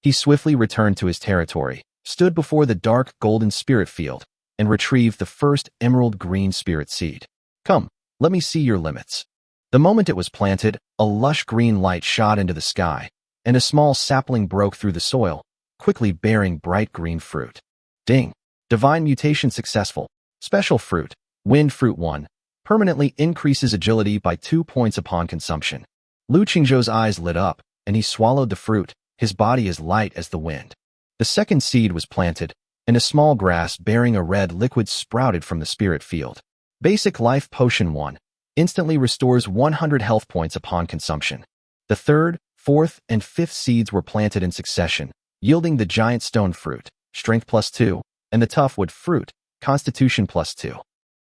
He swiftly returned to his territory, stood before the dark golden spirit field, and retrieved the first emerald green spirit seed. Come, let me see your limits. The moment it was planted, a lush green light shot into the sky, and a small sapling broke through the soil, quickly bearing bright green fruit. Ding! Divine mutation successful. Special fruit, Wind Fruit 1, permanently increases agility by 2 points upon consumption. Lu Qingzhou's eyes lit up, and he swallowed the fruit, his body as light as the wind. The second seed was planted, and a small grass bearing a red liquid sprouted from the spirit field. Basic Life Potion 1, instantly restores 100 health points upon consumption. The third, fourth, and fifth seeds were planted in succession, yielding the giant stone fruit, Strength +2, and the tough wood fruit, Constitution +2.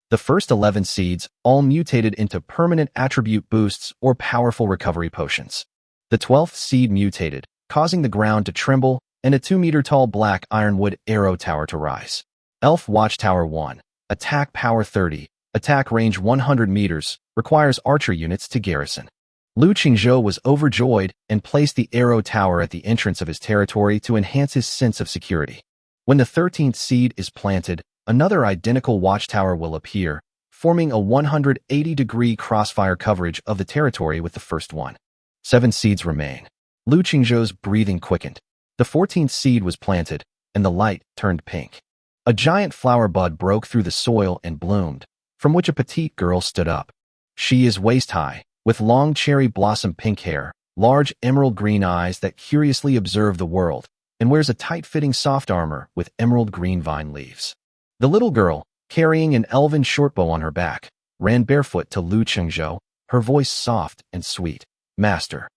The first 11 seeds all mutated into permanent attribute boosts or powerful recovery potions. The 12th seed mutated, causing the ground to tremble and a 2-meter-tall black ironwood arrow tower to rise. Elf Watchtower 1, Attack power 30. Attack range 100 meters. Requires archer units to garrison. Lu Qingzhou was overjoyed and placed the arrow tower at the entrance of his territory to enhance his sense of security. When the 13th seed is planted, another identical watchtower will appear, forming a 180-degree crossfire coverage of the territory with the first one. 7 seeds remain. Lu Qingzhou's breathing quickened. The 14th seed was planted, and the light turned pink. A giant flower bud broke through the soil and bloomed, from which a petite girl stood up. She is waist-high, with long cherry blossom pink hair, large emerald green eyes that curiously observe the world, and wears a tight-fitting soft armor with emerald green vine leaves. The little girl, carrying an elven shortbow on her back, ran barefoot to Lu Qingzhou, her voice soft and sweet. Master.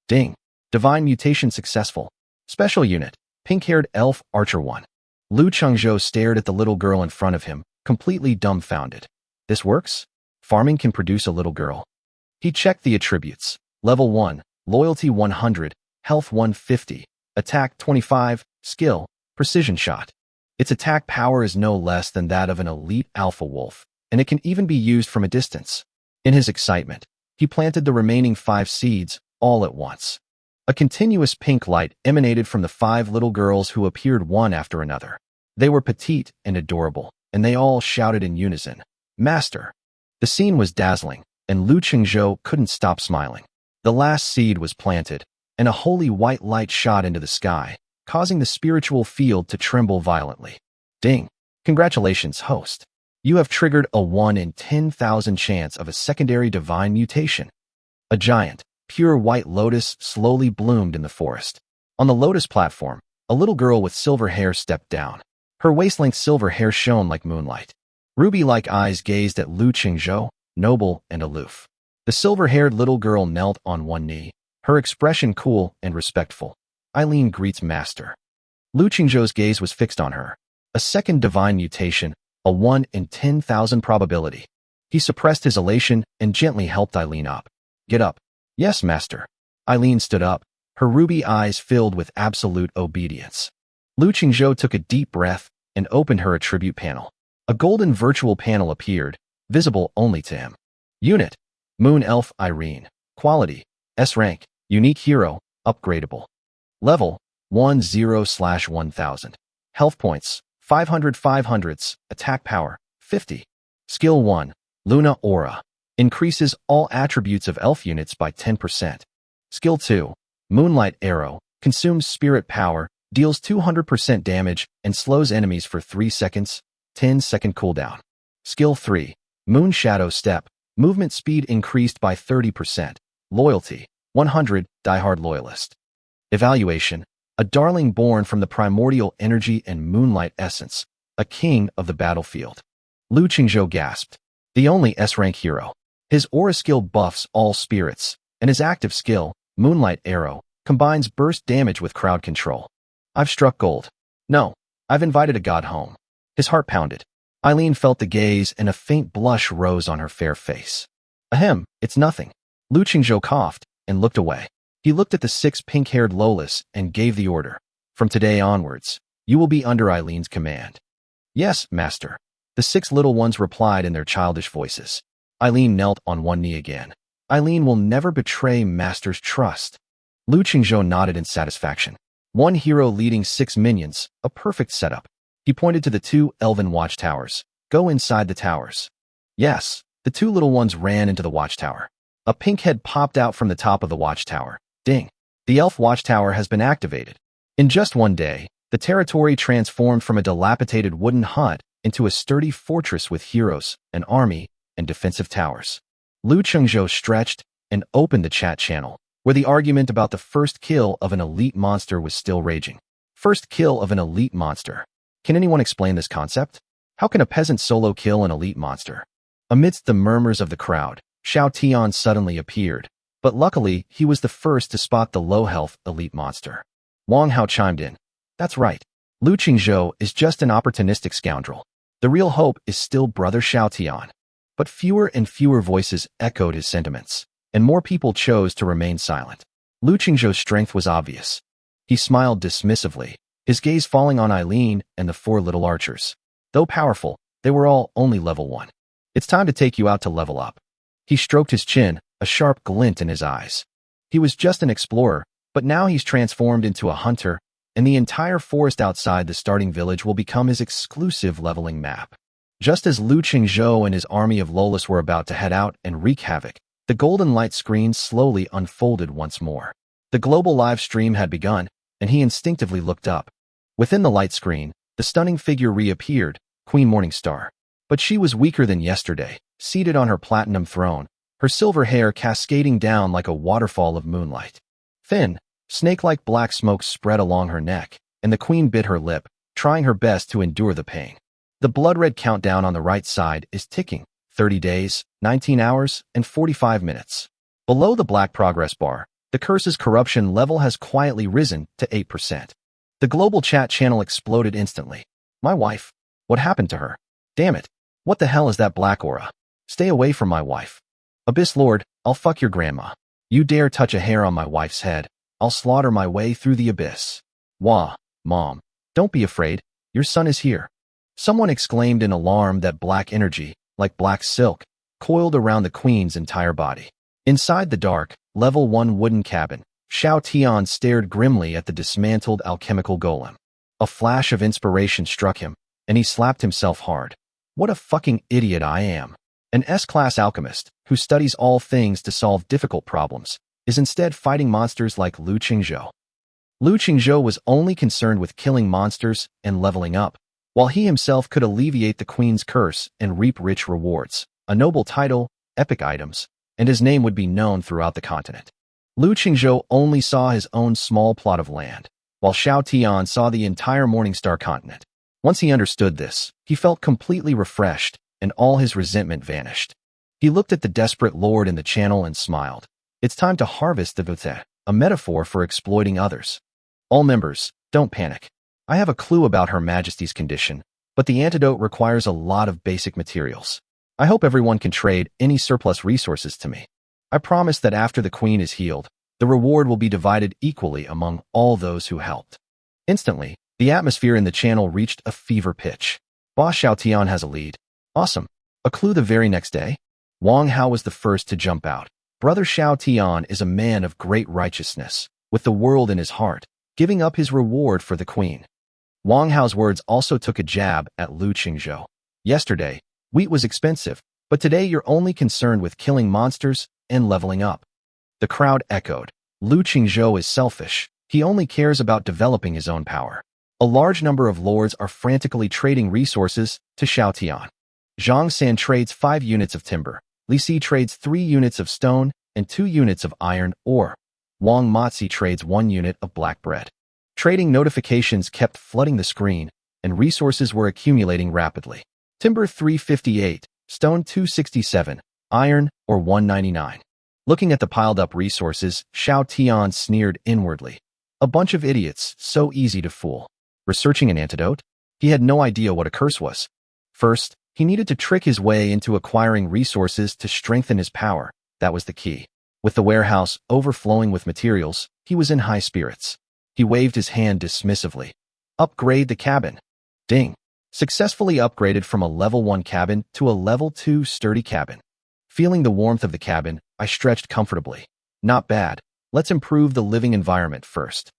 Ding. Divine mutation successful. Special unit. Pink-haired elf archer 1. Lu Qingzhou stared at the little girl in front of him, completely dumbfounded. This works? Farming can produce a little girl. He checked the attributes. Level 1, Loyalty 100, Health 150, Attack 25, Skill, Precision Shot. Its attack power is no less than that of an elite alpha wolf, and it can even be used from a distance. In his excitement, he planted the remaining 5 seeds, all at once. A continuous pink light emanated from the 5 little girls who appeared one after another. They were petite and adorable, and they all shouted in unison, Master! The scene was dazzling, and Lu Qingzhou couldn't stop smiling. The last seed was planted, and a holy white light shot into the sky, causing the spiritual field to tremble violently. Ding! Congratulations, host. You have triggered a 1 in 10,000 chance of a secondary divine mutation. A giant, pure white lotus slowly bloomed in the forest. On the lotus platform, a little girl with silver hair stepped down. Her waist-length silver hair shone like moonlight. Ruby-like eyes gazed at Lu Qingzhou, noble and aloof. The silver-haired little girl knelt on one knee, her expression cool and respectful. Eileen greets Master. Lu Qingzhou's gaze was fixed on her. A second divine mutation, a 1 in 10,000 probability. He suppressed his elation and gently helped Eileen up. Get up. Yes, Master. Eileen stood up, her ruby eyes filled with absolute obedience. Lu Qingzhou took a deep breath and opened her attribute panel. A golden virtual panel appeared, visible only to him. Unit. Moon Elf Irene. Quality. S rank. Unique hero. Upgradable. Level. 10/1000. Health points. 500 500s. Attack power. 50. Skill 1. Luna Aura. Increases all attributes of elf units by 10%. Skill 2. Moonlight Arrow. Consumes spirit power. Deals 200% damage and slows enemies for 3 seconds. 10-second cooldown. Skill 3. Moon Shadow Step. Movement speed increased by 30%. Loyalty. 100. Diehard Loyalist. Evaluation. A darling born from the primordial energy and moonlight essence. A king of the battlefield. Lu Qingzhou gasped. The only S-rank hero. His aura skill buffs all spirits, and his active skill, Moonlight Arrow, combines burst damage with crowd control. I've struck gold. No, I've invited a god home. His heart pounded. Eileen felt the gaze and a faint blush rose on her fair face. Ahem, it's nothing. Lu Qingzhou coughed and looked away. He looked at the 6 pink-haired Lolas and gave the order. From today onwards, you will be under Eileen's command. Yes, Master. The 6 little ones replied in their childish voices. Eileen knelt on one knee again. Eileen will never betray Master's trust. Lu Qingzhou nodded in satisfaction. One hero leading 6 minions, a perfect setup. He pointed to the 2 elven watchtowers. Go inside the towers. Yes, the 2 little ones ran into the watchtower. A pink head popped out from the top of the watchtower. Ding. The elf watchtower has been activated. In just one day, the territory transformed from a dilapidated wooden hut into a sturdy fortress with heroes, an army, and defensive towers. Lu Qingzhou stretched and opened the chat channel, where the argument about the first kill of an elite monster was still raging. First kill of an elite monster. Can anyone explain this concept? How can a peasant solo kill an elite monster? Amidst the murmurs of the crowd, Xiao Tian suddenly appeared, but luckily he was the first to spot the low-health elite monster. Wang Hao chimed in. That's right. Lu Qingzhou is just an opportunistic scoundrel. The real hope is still Brother Xiao Tian. But fewer and fewer voices echoed his sentiments, and more people chose to remain silent. Lu Qingzhou's strength was obvious. He smiled dismissively, his gaze falling on Eileen and the 4 little archers. Though powerful, They were all only level 1. It's time to take you out to level up. He stroked his chin, a sharp glint in his eyes. He was just an explorer, but now he's transformed into a hunter, and the entire forest outside the starting village will become his exclusive leveling map. Just as Lu Qingzhou and his army of Lolas were about to head out and wreak havoc, the golden light screen slowly unfolded once more. The global live stream had begun, and he instinctively looked up. Within the light screen, the stunning figure reappeared, Queen Morningstar. But she was weaker than yesterday, seated on her platinum throne, her silver hair cascading down like a waterfall of moonlight. Thin, snake-like black smoke spread along her neck, and the queen bit her lip, trying her best to endure the pain. The blood-red countdown on the right side is ticking, 30 days, 19 hours, and 45 minutes. Below the black progress bar, the curse's corruption level has quietly risen to 8%. The global chat channel exploded instantly. My wife. What happened to her? Damn it. What the hell is that black aura? Stay away from my wife. Abyss Lord, I'll fuck your grandma. You dare touch a hair on my wife's head, I'll slaughter my way through the abyss. Wah, Mom. Don't be afraid. Your son is here. Someone exclaimed in alarm that black energy, like black silk, coiled around the queen's entire body. Inside the dark, level 1 wooden cabin, Xiao Tian stared grimly at the dismantled alchemical golem. A flash of inspiration struck him, and he slapped himself hard. What a fucking idiot I am. An S-class alchemist, who studies all things to solve difficult problems, is instead fighting monsters like Lu Qingzhou. Lu Qingzhou was only concerned with killing monsters and leveling up, while he himself could alleviate the queen's curse and reap rich rewards, a noble title, epic items, and his name would be known throughout the continent. Lu Qingzhou only saw his own small plot of land, while Xiao Tian saw the entire Morningstar continent. Once he understood this, he felt completely refreshed, and all his resentment vanished. He looked at the desperate lord in the channel and smiled. It's time to harvest the vute, a metaphor for exploiting others. All members, don't panic. I have a clue about Her Majesty's condition, but the antidote requires a lot of basic materials. I hope everyone can trade any surplus resources to me. I promise that after the queen is healed, the reward will be divided equally among all those who helped. Instantly, the atmosphere in the channel reached a fever pitch. Boss Xiaotian has a lead. Awesome. A clue the very next day? Wang Hao was the first to jump out. Brother Xiaotian is a man of great righteousness, with the world in his heart, giving up his reward for the queen. Wang Hao's words also took a jab at Lu Qingzhou. Yesterday, wheat was expensive, but today you're only concerned with killing monsters and leveling up. The crowd echoed. Lu Qingzhou is selfish. He only cares about developing his own power. A large number of lords are frantically trading resources to Xiaotian. Zhang San trades 5 units of timber. Li Si trades 3 units of stone and 2 units of iron ore. Wang Mozi trades 1 unit of black bread. Trading notifications kept flooding the screen, and resources were accumulating rapidly. Timber 358, stone 267, iron or 199. Looking at the piled-up resources, Xiao Tian sneered inwardly. A bunch of idiots, so easy to fool. Researching an antidote? He had no idea what a curse was. First, he needed to trick his way into acquiring resources to strengthen his power. That was the key. With the warehouse overflowing with materials, he was in high spirits. He waved his hand dismissively. Upgrade the cabin. Ding. Successfully upgraded from a level 1 cabin to a level 2 sturdy cabin. Feeling the warmth of the cabin, I stretched comfortably. Not bad. Let's improve the living environment first.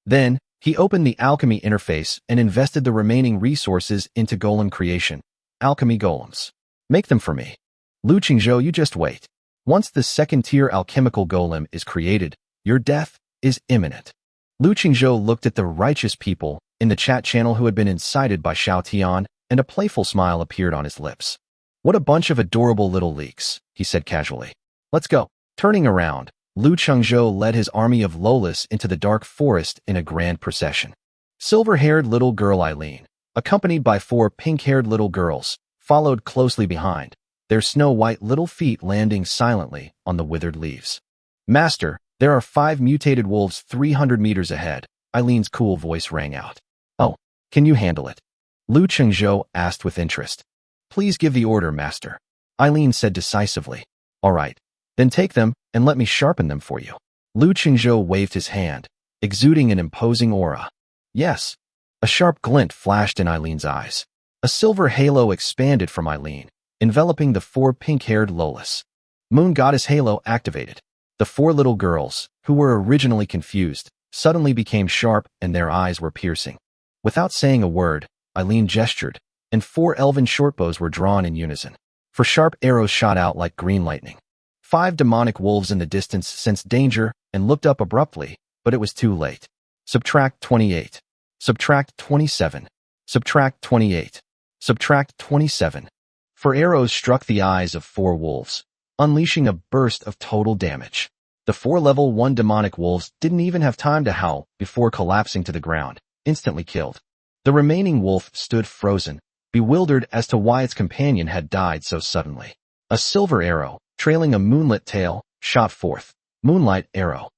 Then, he opened the alchemy interface and invested the remaining resources into golem creation. Alchemy golems. Make them for me. Lu Qingzhou, you just wait. Once the second-tier alchemical golem is created, your death is imminent. Lu Qingzhou looked at the righteous people in the chat channel who had been incited by Xiao Tian, and a playful smile appeared on his lips. What a bunch of adorable little leaks, he said casually. Let's go. Turning around, Lu Qingzhou led his army of Lolas into the dark forest in a grand procession. Silver-haired little girl Eileen, accompanied by 4 pink-haired little girls, followed closely behind, their snow-white little feet landing silently on the withered leaves. Master, there are 5 mutated wolves 300 meters ahead, Eileen's cool voice rang out. Oh, can you handle it? Lu Qingzhou asked with interest. Please give the order, Master, Eileen said decisively. All right, then take them and let me sharpen them for you. Lu Qingzhou waved his hand, exuding an imposing aura. Yes. A sharp glint flashed in Eileen's eyes. A silver halo expanded from Eileen, enveloping the four pink-haired Lolas. Moon Goddess Halo activated. The four little girls, who were originally confused, suddenly became sharp and their eyes were piercing. Without saying a word, Eileen gestured, and four elven shortbows were drawn in unison. For sharp arrows shot out like green lightning. 5 demonic wolves in the distance sensed danger and looked up abruptly, but it was too late. Subtract 28. Subtract 27. Subtract 28. Subtract 27. For arrows struck the eyes of 4 wolves, unleashing a burst of total damage. The 4 level 1 demonic wolves didn't even have time to howl before collapsing to the ground, instantly killed. The remaining wolf stood frozen, bewildered as to why its companion had died so suddenly. A silver arrow, trailing a moonlit tail, shot forth. Moonlight arrow.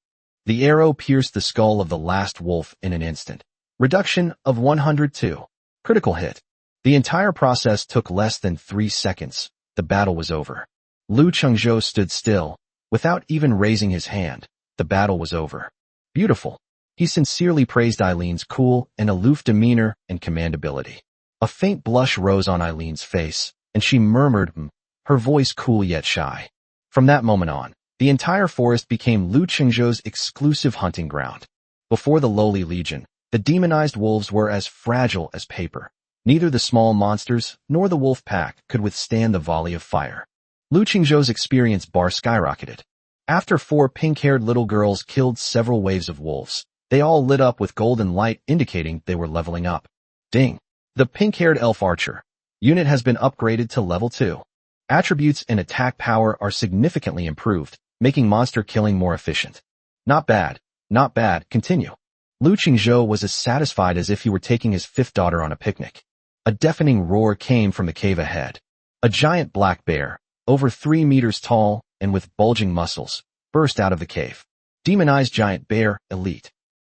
The arrow pierced the skull of the last wolf in an instant. Reduction of 102. Critical hit. The entire process took less than 3 seconds. The battle was over. Lu Chengzhou stood still, without even raising his hand. The battle was over. Beautiful. He sincerely praised Eileen's cool and aloof demeanor and commandability. A faint blush rose on Eileen's face, and she murmured, her voice cool yet shy. From that moment on, the entire forest became Lu Chengzhou's exclusive hunting ground. Before the lowly legion, the demonized wolves were as fragile as paper. Neither the small monsters nor the wolf pack could withstand the volley of fire. Lu Chengzhou's experience bar skyrocketed. After 4 pink-haired little girls killed several waves of wolves, they all lit up with golden light indicating they were leveling up. Ding! The pink-haired elf archer unit has been upgraded to level 2. Attributes and attack power are significantly improved, making monster killing more efficient. Not bad, not bad, continue. Lu Chengzhou was as satisfied as if he were taking his 5th daughter on a picnic. A deafening roar came from the cave ahead. A giant black bear, over 3 meters tall and with bulging muscles, burst out of the cave. Demonized giant bear, elite.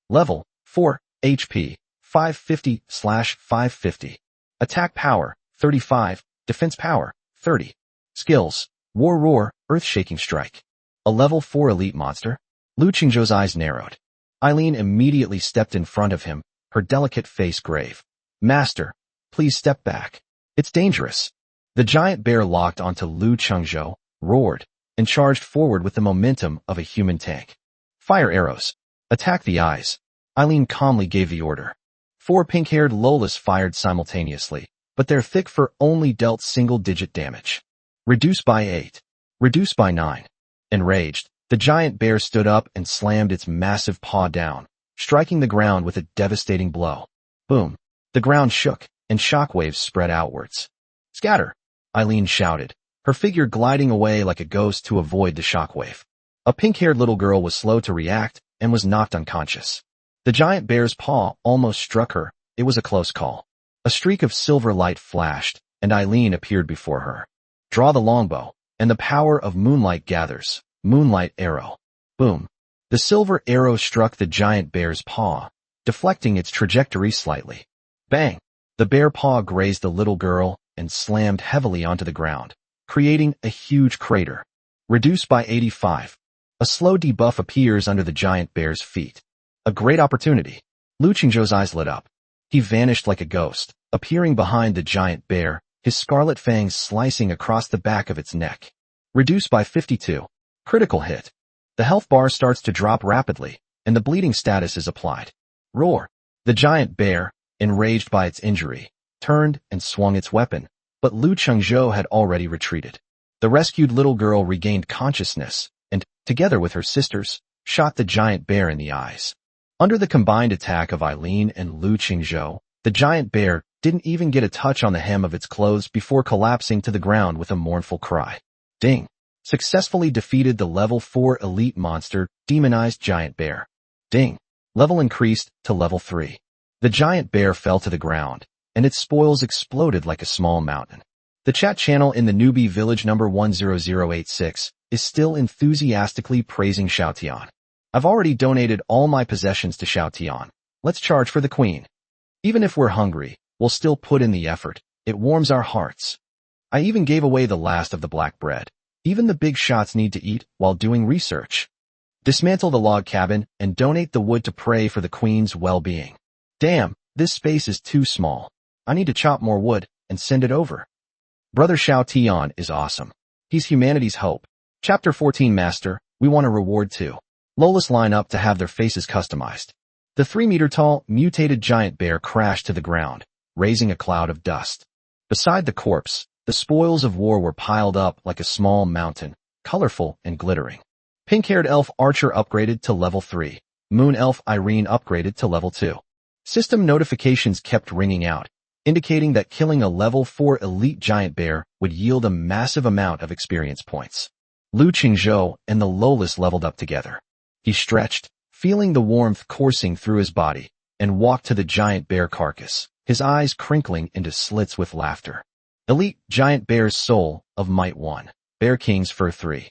Level 4, HP 550/550. Attack power 35, defense power 30. Skills: War Roar, Earth-Shaking Strike. A level 4 elite monster. Lu Chengzhou's eyes narrowed. Eileen immediately stepped in front of him, her delicate face grave. Master, please step back. It's dangerous. The giant bear locked onto Lu Chengzhou, roared, and charged forward with the momentum of a human tank. Fire arrows. Attack the eyes. Eileen calmly gave the order. 4 pink-haired Lolas fired simultaneously, but their thick fur only dealt single-digit damage. Reduce by 8. Reduce by 9. Enraged, the giant bear stood up and slammed its massive paw down, striking the ground with a devastating blow. Boom! The ground shook, and shockwaves spread outwards. Scatter! Eileen shouted, her figure gliding away like a ghost to avoid the shockwave. A pink-haired little girl was slow to react and was knocked unconscious. The giant bear's paw almost struck her. It was a close call. A streak of silver light flashed, and Eileen appeared before her. Draw the longbow, and the power of moonlight gathers. Moonlight arrow. Boom. The silver arrow struck the giant bear's paw, deflecting its trajectory slightly. Bang! The bear paw grazed the little girl and slammed heavily onto the ground, creating a huge crater. Reduced by 85. A slow debuff appears under the giant bear's feet. A great opportunity. Lu Chengzhou's eyes lit up. He vanished like a ghost, appearing behind the giant bear, his scarlet fangs slicing across the back of its neck. Reduced by 52. Critical hit. The health bar starts to drop rapidly, and the bleeding status is applied. Roar. The giant bear, enraged by its injury, turned and swung its weapon, but Lu Chengzhou had already retreated. The rescued little girl regained consciousness, and, together with her sisters, shot the giant bear in the eyes. Under the combined attack of Eileen and Lu Chengzhou, the giant bear didn't even get a touch on the hem of its clothes before collapsing to the ground with a mournful cry. Ding! Successfully defeated the level 4 elite monster, demonized giant bear. Ding! Level increased to level 3. The giant bear fell to the ground, and its spoils exploded like a small mountain. The chat channel in the newbie village number 10086 is still enthusiastically praising Xiaotian. I've already donated all my possessions to Xiaotian. Let's charge for the queen. Even if we're hungry, we'll still put in the effort. It warms our hearts. I even gave away the last of the black bread. Even the big shots need to eat while doing research. Dismantle the log cabin and donate the wood to pray for the queen's well-being. Damn, this space is too small. I need to chop more wood. and send it over. Brother Xiao Tian is awesome. He's humanity's hope. Chapter 14 Master, we want a reward too. Lolas line up to have their faces customized. The 3-meter-tall, mutated giant bear crashed to the ground, raising a cloud of dust. Beside the corpse, the spoils of war were piled up like a small mountain, colorful and glittering. Pink-haired elf Archer upgraded to level 3. Moon elf Irene upgraded to level 2. System notifications kept ringing out, indicating that killing a level 4 elite giant bear would yield a massive amount of experience points. Lu Qingzhou and the Lolas leveled up together. He stretched, feeling the warmth coursing through his body, and walked to the giant bear carcass, his eyes crinkling into slits with laughter. Elite Giant Bear's Soul of Might 1. Bear King's Fur 3.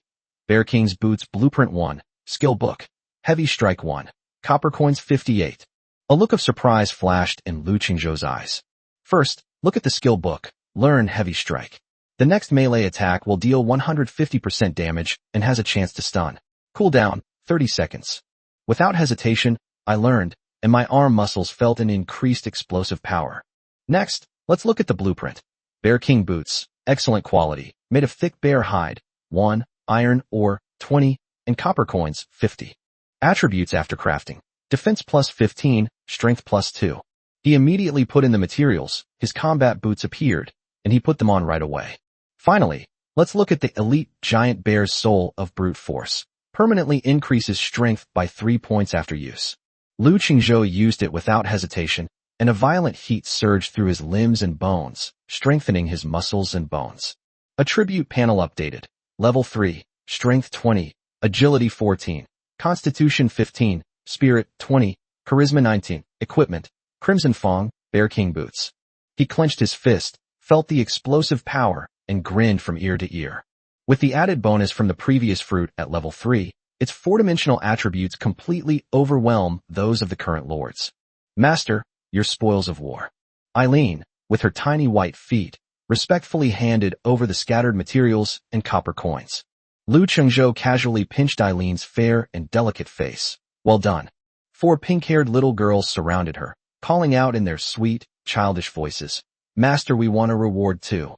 Bear King's Boots Blueprint 1. Skill Book. Heavy Strike 1. Copper Coins 58. A look of surprise flashed in Lu Qingzhou's eyes. First, look at the skill book. Learn Heavy Strike. The next melee attack will deal 150% damage and has a chance to stun. Cooldown, 30 seconds. Without hesitation, I learned, and my arm muscles felt an increased explosive power. Next, let's look at the blueprint. Bear King Boots, excellent quality, made of thick bear hide, 1, iron ore, 20, and copper coins, 50. Attributes after crafting. Defense plus 15, strength plus 2. He immediately put in the materials, his combat boots appeared, and he put them on right away. Finally, let's look at the Elite Giant Bear's Soul of Brute Force. Permanently increases strength by 3 points after use. Lu Qingzhou used it without hesitation, and a violent heat surged through his limbs and bones, strengthening his muscles and bones. Attribute panel updated. Level 3, Strength 20, Agility 14, Constitution 15, Spirit 20, Charisma 19, Equipment, Crimson Fong, Bear King Boots. He clenched his fist, felt the explosive power, and grinned from ear to ear. With the added bonus from the previous fruit at level 3, its 4-dimensional attributes completely overwhelm those of the current lords. Master, your spoils of war. Eileen, with her tiny white feet, respectfully handed over the scattered materials and copper coins. Lu Qingzhou casually pinched Eileen's fair and delicate face. Well done. 4 pink-haired little girls surrounded her, calling out in their sweet, childish voices. Master, we want a reward too.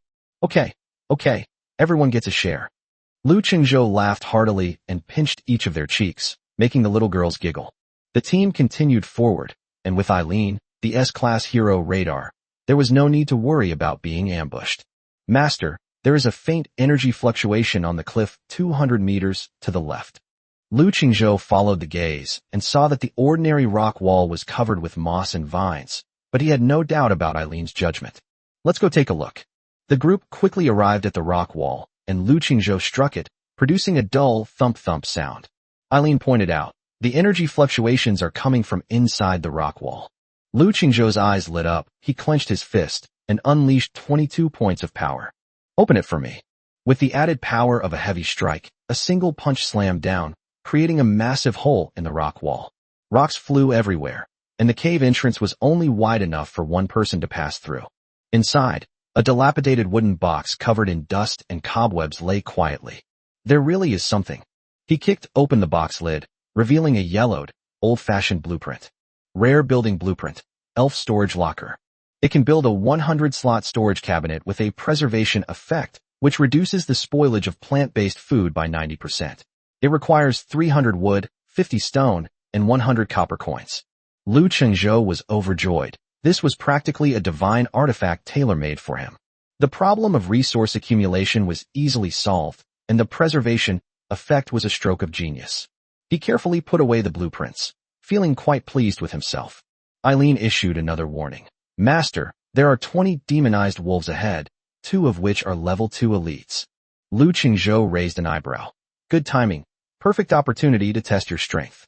Okay, everyone gets a share. Lu Qingzhou laughed heartily and pinched each of their cheeks, making the little girls giggle. The team continued forward, and with Eileen, the S-class hero radar, there was no need to worry about being ambushed. Master, there is a faint energy fluctuation on the cliff 200 meters to the left. Lu Qingzhou followed the gaze and saw that the ordinary rock wall was covered with moss and vines, but he had no doubt about Eileen's judgment. Let's go take a look. The group quickly arrived at the rock wall, and Lu Qingzhou struck it, producing a dull thump-thump sound. Eileen pointed out, the energy fluctuations are coming from inside the rock wall. Lu Qingzhou's eyes lit up, he clenched his fist, and unleashed 22 points of power. Open it for me. With the added power of a heavy strike, a single punch slammed down, creating a massive hole in the rock wall. Rocks flew everywhere, and the cave entrance was only wide enough for one person to pass through. Inside, a dilapidated wooden box covered in dust and cobwebs lay quietly. There really is something. He kicked open the box lid, revealing a yellowed, old-fashioned blueprint. Rare building blueprint. Elf storage locker. It can build a 100-slot storage cabinet with a preservation effect, which reduces the spoilage of plant-based food by 90%. It requires 300 wood, 50 stone, and 100 copper coins. Lu Qingzhou was overjoyed. This was practically a divine artifact tailor-made for him. The problem of resource accumulation was easily solved, and the preservation effect was a stroke of genius. He carefully put away the blueprints, feeling quite pleased with himself. Eileen issued another warning. Master, there are 20 demonized wolves ahead, 2 of which are level 2 elites. Lu Qingzhou raised an eyebrow. Good timing. Perfect opportunity to test your strength.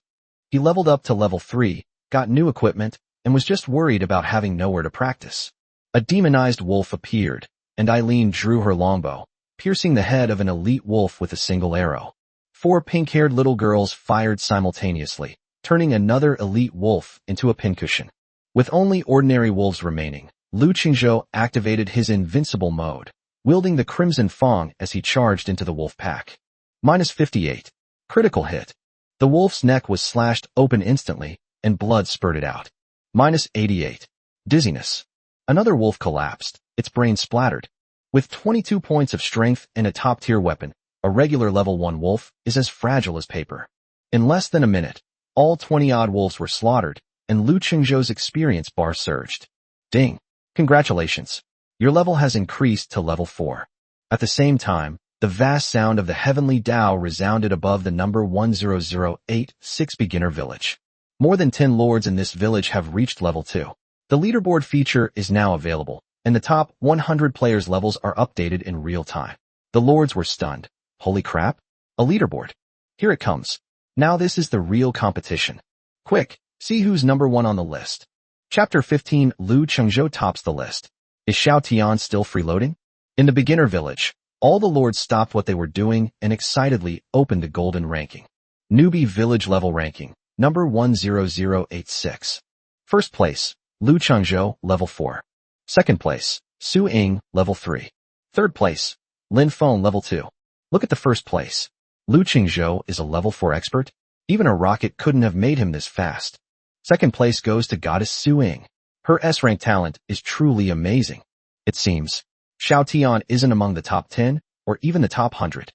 He leveled up to level 3, got new equipment, and was just worried about having nowhere to practice. A demonized wolf appeared, and Eileen drew her longbow, piercing the head of an elite wolf with a single arrow. 4 pink-haired little girls fired simultaneously, turning another elite wolf into a pincushion. With only ordinary wolves remaining, Lu Qingzhou activated his invincible mode, wielding the Crimson Fong as he charged into the wolf pack. Minus 58. Critical hit. The wolf's neck was slashed open instantly, and blood spurted out. Minus 88. Dizziness. Another wolf collapsed, its brain splattered. With 22 points of strength and a top-tier weapon, a regular level 1 wolf is as fragile as paper. In less than a minute, all 20-odd wolves were slaughtered, and Lu Qingzhou's experience bar surged. Ding! Congratulations! Your level has increased to level 4. At the same time, the vast sound of the heavenly Tao resounded above the number 10086 beginner village. More than 10 lords in this village have reached level 2. The leaderboard feature is now available, and the top 100 players' levels are updated in real time. The lords were stunned. Holy crap! A leaderboard. Here it comes. Now this is the real competition. Quick, see who's number 1 on the list. Chapter 15. Lu Qingzhou tops the list. Is Xiao Tian still freeloading? In the beginner village, all the lords stopped what they were doing and excitedly opened the golden ranking. Newbie village level ranking, number 10086. First place, Lu Qingzhou, level 4. Second place, Su Ying, level 3. Third place, Lin Feng, level 2. Look at the first place. Lu Qingzhou is a level 4 expert. Even a rocket couldn't have made him this fast. Second place goes to Goddess Su Ying. Her S-rank talent is truly amazing. It seems Xiao Tian isn't among the top 10 or even the top 100.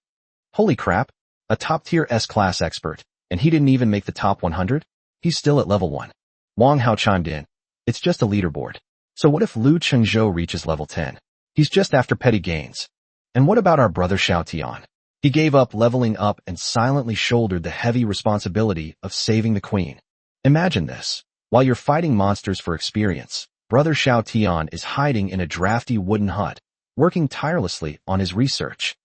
Holy crap, a top-tier S-class expert, and he didn't even make the top 100? He's still at level 1. Wang Hao chimed in. It's just a leaderboard. So what if Lu Qingzhou reaches level 10? He's just after petty gains. And what about our brother Xiao Tian? He gave up leveling up and silently shouldered the heavy responsibility of saving the queen. Imagine this. While you're fighting monsters for experience, brother Xiao Tian is hiding in a drafty wooden hut, working tirelessly on his research.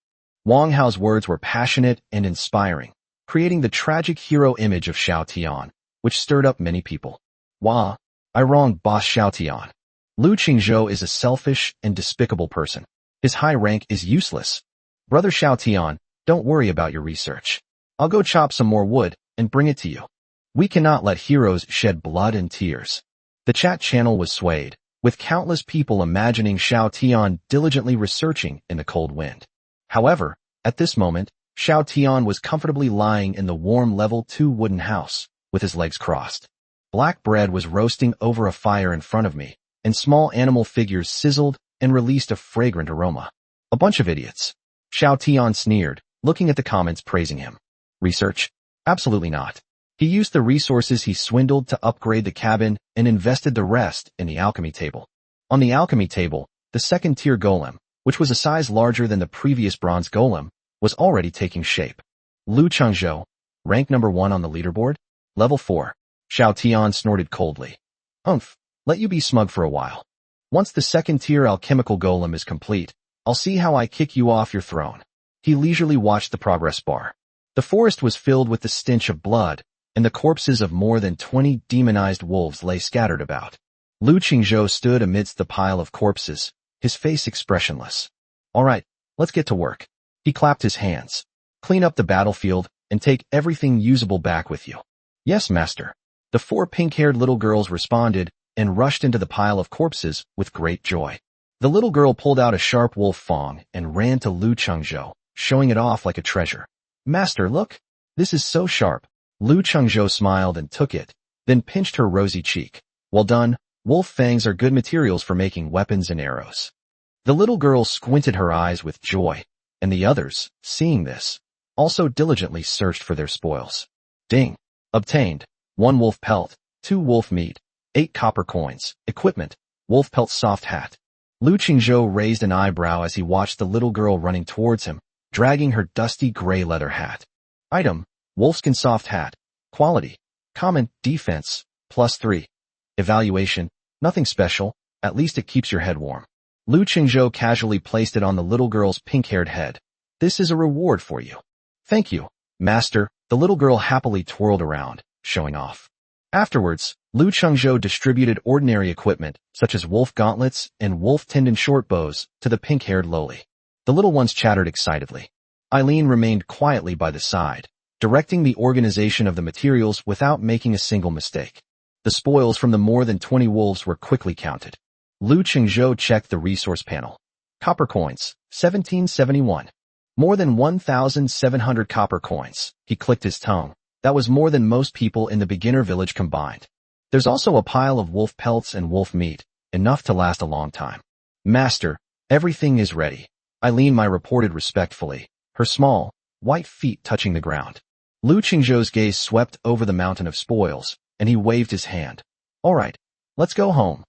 Wang Hao's words were passionate and inspiring, creating the tragic hero image of Xiao Tian, which stirred up many people. Wah! I wronged boss Xiao Tian. Lu Qingzhou is a selfish and despicable person. His high rank is useless. Brother Xiao Tian, don't worry about your research. I'll go chop some more wood and bring it to you. We cannot let heroes shed blood and tears. The chat channel was swayed, with countless people imagining Xiao Tian diligently researching in the cold wind. However, at this moment, Xiao Tian was comfortably lying in the warm level 2 wooden house, with his legs crossed. Black bread was roasting over a fire in front of me, and small animal figures sizzled and released a fragrant aroma. A bunch of idiots. Xiao Tian sneered, looking at the comments praising him. Research? Absolutely not. He used the resources he swindled to upgrade the cabin and invested the rest in the alchemy table. On the alchemy table, the second-tier golem, which was a size larger than the previous bronze golem, was already taking shape. Lu Qingzhou, rank number 1 on the leaderboard, level 4. Xiao Tian snorted coldly. Humph, let you be smug for a while. Once the second-tier alchemical golem is complete, I'll see how I kick you off your throne. He leisurely watched the progress bar. The forest was filled with the stench of blood, and the corpses of more than 20 demonized wolves lay scattered about. Lu Qingzhou stood amidst the pile of corpses, his face expressionless. All right, let's get to work. He clapped his hands. Clean up the battlefield and take everything usable back with you. Yes, master. The 4 pink-haired little girls responded and rushed into the pile of corpses with great joy. The little girl pulled out a sharp wolf fang and ran to Lu Qingzhou, showing it off like a treasure. Master, look. This is so sharp. Lu Qingzhou smiled and took it, then pinched her rosy cheek. Well done, wolf fangs are good materials for making weapons and arrows. The little girl squinted her eyes with joy, and the others, seeing this, also diligently searched for their spoils. Ding! Obtained. 1 wolf pelt, 2 wolf meat, 8 copper coins, equipment, wolf pelt soft hat. Lu Qingzhou raised an eyebrow as he watched the little girl running towards him, dragging her dusty gray leather hat. Item. Wolfskin soft hat. Quality. Common. Defense. +3. Evaluation. Nothing special, at least it keeps your head warm. Lu Qingzhou casually placed it on the little girl's pink-haired head. This is a reward for you. Thank you, master. The little girl happily twirled around, showing off. Afterwards, Lu Qingzhou distributed ordinary equipment, such as wolf gauntlets and wolf tendon short bows, to the pink-haired lowly. The little ones chattered excitedly. Eileen remained quietly by the side, directing the organization of the materials without making a single mistake. The spoils from the more than 20 wolves were quickly counted. Lu Qingzhou checked the resource panel. Copper coins, 1771. More than 1,700 copper coins. He clicked his tongue. That was more than most people in the beginner village combined. There's also a pile of wolf pelts and wolf meat, enough to last a long time. Master, everything is ready. Eileen reported respectfully, her small, white feet touching the ground. Lu Qingzhou's gaze swept over the mountain of spoils, and he waved his hand. All right, let's go home.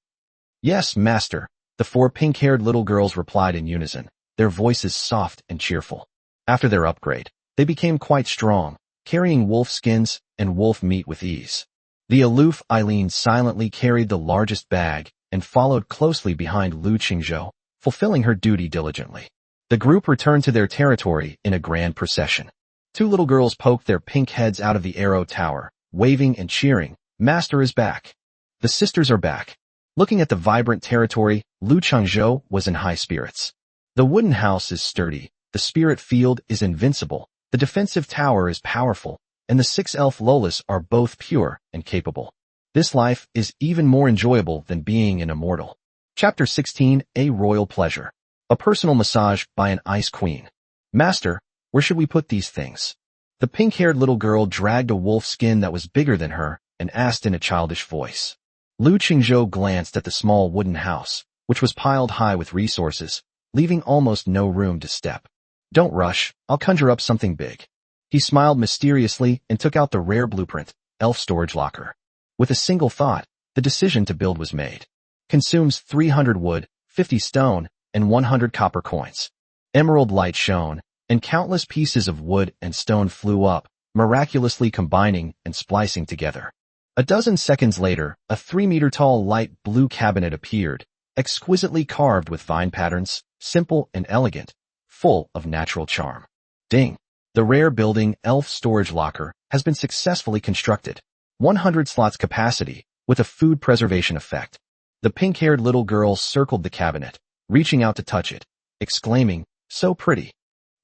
Yes, master, the 4 pink-haired little girls replied in unison, their voices soft and cheerful. After their upgrade, they became quite strong, carrying wolf skins and wolf meat with ease. The aloof Eileen silently carried the largest bag and followed closely behind Lu Qingzhou, fulfilling her duty diligently. The group returned to their territory in a grand procession. 2 little girls poked their pink heads out of the arrow tower, waving and cheering, Master is back. The sisters are back. Looking at the vibrant territory, Lu Qingzhou was in high spirits. The wooden house is sturdy, the spirit field is invincible, the defensive tower is powerful, and the 6 elf Lolas are both pure and capable. This life is even more enjoyable than being an immortal. Chapter 16, A Royal Pleasure. A personal massage by an ice queen. Master, where should we put these things? The pink-haired little girl dragged a wolf skin that was bigger than her and asked in a childish voice. Lu Qingzhou glanced at the small wooden house, which was piled high with resources, leaving almost no room to step. Don't rush, I'll conjure up something big. He smiled mysteriously and took out the rare blueprint, elf storage locker. With a single thought, the decision to build was made. Consumes 300 wood, 50 stone, and 100 copper coins. Emerald light shone, and countless pieces of wood and stone flew up, miraculously combining and splicing together. A dozen seconds later, a 3-meter-tall light blue cabinet appeared, exquisitely carved with vine patterns, simple and elegant, full of natural charm. Ding! The rare building elf storage locker has been successfully constructed. 100 slots capacity, with a food preservation effect. The pink-haired little girl circled the cabinet, reaching out to touch it, exclaiming, so pretty.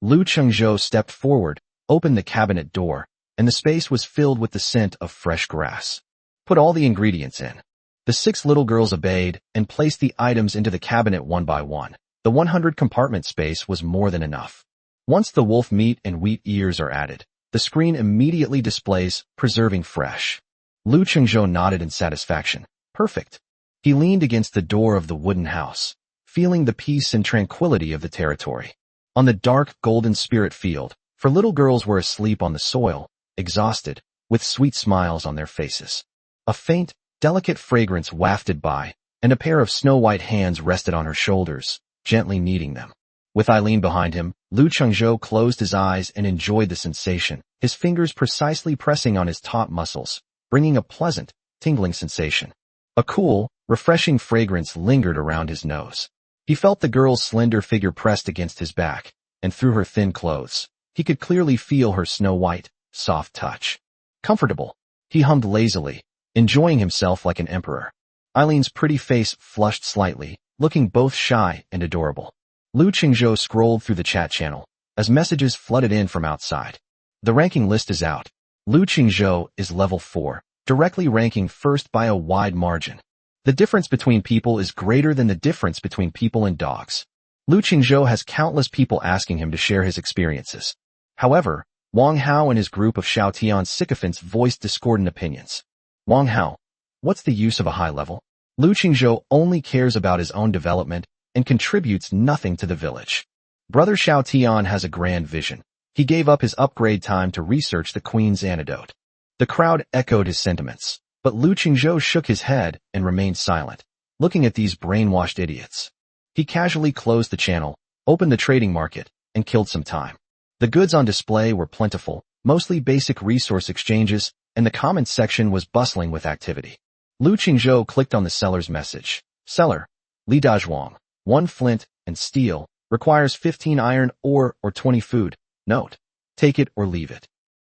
Lu Qingzhou stepped forward, opened the cabinet door, and the space was filled with the scent of fresh grass. Put all the ingredients in. The 6 little girls obeyed and placed the items into the cabinet one by one. The 100-compartment space was more than enough. Once the wolf meat and wheat ears are added, the screen immediately displays preserving fresh. Lu Qingzhou nodded in satisfaction. Perfect. He leaned against the door of the wooden house, feeling the peace and tranquility of the territory. On the dark golden spirit field, 4 little girls were asleep on the soil, exhausted, with sweet smiles on their faces. A faint, delicate fragrance wafted by, and a pair of snow-white hands rested on her shoulders, gently kneading them. With Eileen behind him, Lu Qingzhou closed his eyes and enjoyed the sensation, his fingers precisely pressing on his taut muscles, bringing a pleasant, tingling sensation. A cool, refreshing fragrance lingered around his nose. He felt the girl's slender figure pressed against his back, and through her thin clothes, he could clearly feel her snow-white, soft touch. Comfortable, he hummed lazily, enjoying himself like an emperor. Eileen's pretty face flushed slightly, looking both shy and adorable. Lu Qingzhou scrolled through the chat channel, as messages flooded in from outside. The ranking list is out. Lu Qingzhou is level 4, directly ranking first by a wide margin. The difference between people is greater than the difference between people and dogs. Lu Qingzhou has countless people asking him to share his experiences. However, Wang Hao and his group of Xiaotian sycophants voiced discordant opinions. Wang Hao, what's the use of a high level? Lu Qingzhou only cares about his own development and contributes nothing to the village. Brother Xiaotian has a grand vision. He gave up his upgrade time to research the Queen's antidote. The crowd echoed his sentiments, but Lu Qingzhou shook his head and remained silent, looking at these brainwashed idiots. He casually closed the channel, opened the trading market, and killed some time. The goods on display were plentiful, mostly basic resource exchanges, and the comments section was bustling with activity. Lu Qingzhou clicked on the seller's message. Seller, Li Dazhuang, 1 flint and steel, requires 15 iron ore or 20 food. Note, take it or leave it.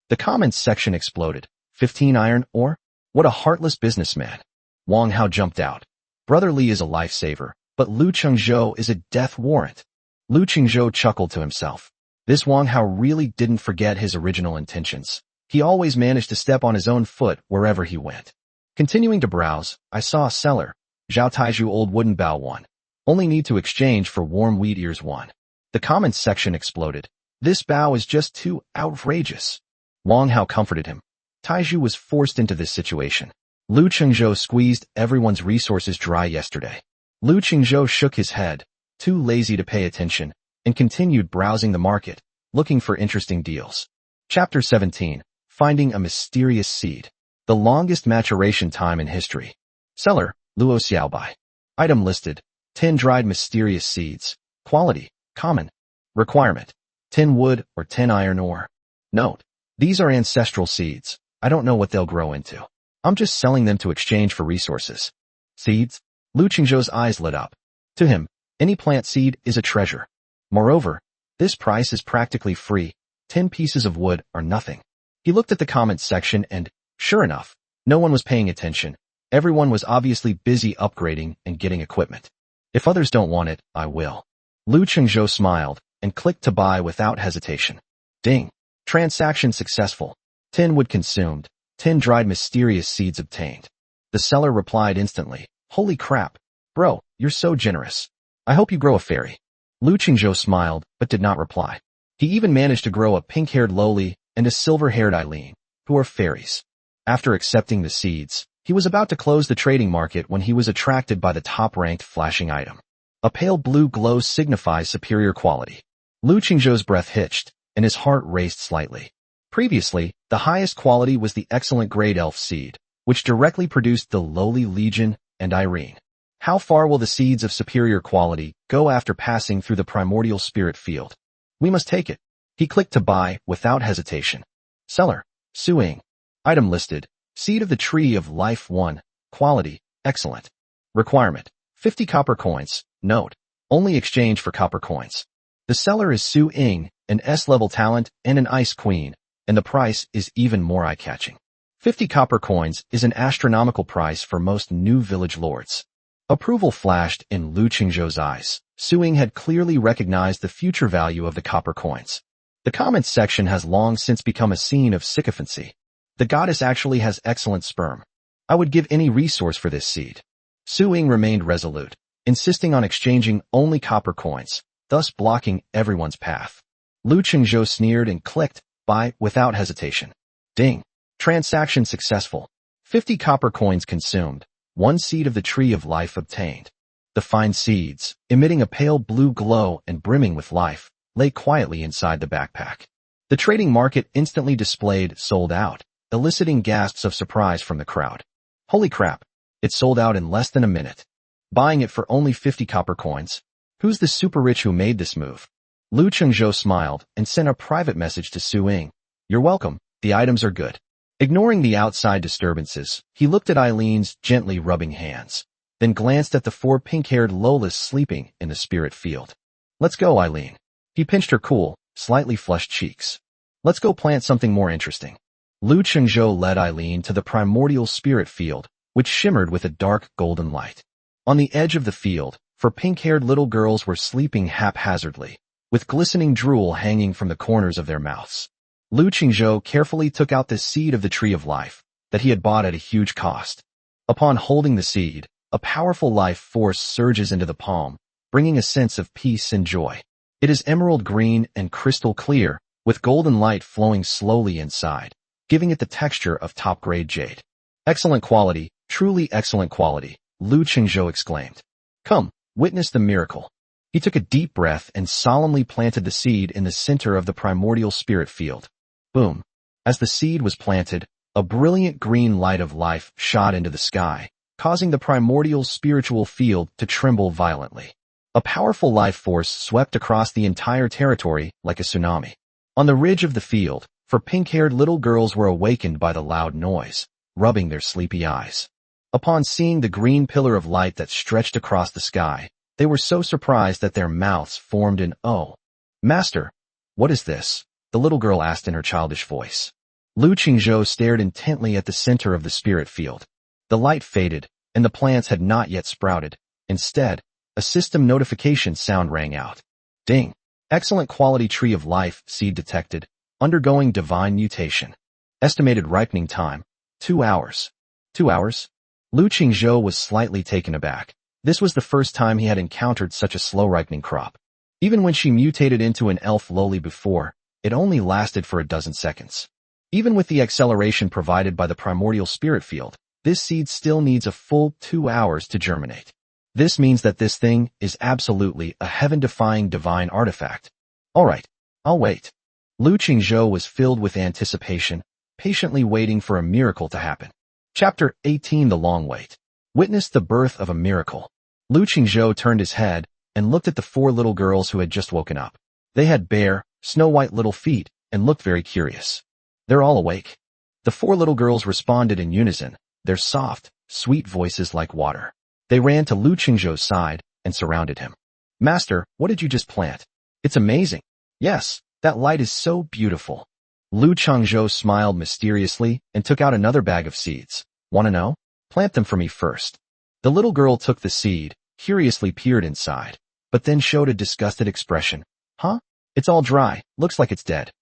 The comments section exploded. 15 iron ore? What a heartless businessman. Wang Hao jumped out. Brother Li is a lifesaver, but Lu Qingzhou is a death warrant. Lu Qingzhou chuckled to himself. This Wang Hao really didn't forget his original intentions. He always managed to step on his own foot wherever he went. Continuing to browse, I saw a seller. Zhao Taiju old wooden bow 1. Only need to exchange for warm wheat ears 1. The comments section exploded. This bow is just too outrageous. Wang Hao comforted him. Taiju was forced into this situation. Lu Qingzhou squeezed everyone's resources dry yesterday. Lu Qingzhou shook his head, too lazy to pay attention, and continued browsing the market, looking for interesting deals. Chapter 17. Finding a mysterious seed. The longest maturation time in history. Seller, Luo Xiaobai. Item listed. 10 dried mysterious seeds. Quality, common. Requirement, 10 wood or 10 iron ore. Note, these are ancestral seeds. I don't know what they'll grow into. I'm just selling them to exchange for resources. Seeds? Lu Qingzhou's eyes lit up. To him, any plant seed is a treasure. Moreover, this price is practically free. 10 pieces of wood are nothing. He looked at the comments section and, sure enough, no one was paying attention. Everyone was obviously busy upgrading and getting equipment. If others don't want it, I will. Lu Qingzhou smiled and clicked to buy without hesitation. Ding. Transaction successful. 10 wood consumed. 10 dried mysterious seeds obtained. The seller replied instantly. Holy crap. Bro, you're so generous. I hope you grow a fairy. Lu Qingzhou smiled, but did not reply. He even managed to grow a pink-haired Loli and a silver-haired Eileen, who are fairies. After accepting the seeds, he was about to close the trading market when he was attracted by the top-ranked flashing item. A pale blue glow signifies superior quality. Lu Qingzhou's breath hitched, and his heart raced slightly. Previously, the highest quality was the excellent grade elf seed, which directly produced the lowly Legion and Irene. How far will the seeds of superior quality go after passing through the primordial spirit field? We must take it. He clicked to buy without hesitation. Seller, Suing. Item listed. Seed of the Tree of Life 1. Quality, excellent. Requirement, 50 copper coins. Note, only exchange for copper coins. The seller is Su Ying, an S-level talent and an ice queen, and the price is even more eye-catching. 50 copper coins is an astronomical price for most new village lords. Approval flashed in Lu Qingzhou's eyes. Su Ying had clearly recognized the future value of the copper coins. The comments section has long since become a scene of sycophancy. The goddess actually has excellent sperm. I would give any resource for this seed. Su Ying remained resolute, insisting on exchanging only copper coins, thus blocking everyone's path. Lu Qingzhou sneered and clicked buy without hesitation. Ding. Transaction successful. 50 copper coins consumed. 1 seed of the Tree of Life obtained. The fine seeds, emitting a pale blue glow and brimming with life, lay quietly inside the backpack. The trading market instantly displayed sold out, eliciting gasps of surprise from the crowd. Holy crap. It sold out in less than a minute. Buying it for only 50 copper coins. Who's the super rich who made this move? Lu Qingzhou smiled and sent a private message to Su Ying. You're welcome, the items are good. Ignoring the outside disturbances, he looked at Eileen's gently rubbing hands, then glanced at the 4 pink-haired Lolas sleeping in the spirit field. Let's go, Eileen. He pinched her cool, slightly flushed cheeks. Let's go plant something more interesting. Lu Qingzhou led Eileen to the primordial spirit field, which shimmered with a dark golden light. On the edge of the field, 4 pink-haired little girls were sleeping haphazardly, with glistening drool hanging from the corners of their mouths. Lu Qingzhou carefully took out the seed of the Tree of Life that he had bought at a huge cost. Upon holding the seed, a powerful life force surges into the palm, bringing a sense of peace and joy. It is emerald green and crystal clear, with golden light flowing slowly inside, giving it the texture of top-grade jade. Excellent quality, truly excellent quality, Lu Qingzhou exclaimed. Come, witness the miracle. He took a deep breath and solemnly planted the seed in the center of the primordial spirit field. Boom. As the seed was planted, a brilliant green light of life shot into the sky, causing the primordial spiritual field to tremble violently. A powerful life force swept across the entire territory like a tsunami. On the ridge of the field, 4 pink-haired little girls were awakened by the loud noise, rubbing their sleepy eyes. Upon seeing the green pillar of light that stretched across the sky, they were so surprised that their mouths formed an O. Master, what is this? The little girl asked in her childish voice. Lu Qingzhou stared intently at the center of the spirit field. The light faded, and the plants had not yet sprouted. Instead, a system notification sound rang out. Ding. Excellent quality Tree of Life seed detected, undergoing divine mutation. Estimated ripening time, 2 hours. 2 hours? Lu Qingzhou was slightly taken aback. This was the first time he had encountered such a slow ripening crop. Even when she mutated into an elf loli before, it only lasted for a dozen seconds. Even with the acceleration provided by the primordial spirit field, this seed still needs a full 2 hours to germinate. This means that this thing is absolutely a heaven-defying divine artifact. Alright, I'll wait. Lu Qingzhou was filled with anticipation, patiently waiting for a miracle to happen. Chapter 18 The Long Wait. Witnessed the birth of a miracle. Lu Qingzhou turned his head and looked at the 4 little girls who had just woken up. They had bare, snow-white little feet and looked very curious. They're all awake. The 4 little girls responded in unison, their soft, sweet voices like water. They ran to Lu Qingzhou's side and surrounded him. Master, what did you just plant? It's amazing. Yes, that light is so beautiful. Lu Qingzhou smiled mysteriously and took out another bag of seeds. Wanna know? Plant them for me first. The little girl took the seed, curiously peered inside, but then showed a disgusted expression. Huh? It's all dry, looks like it's dead.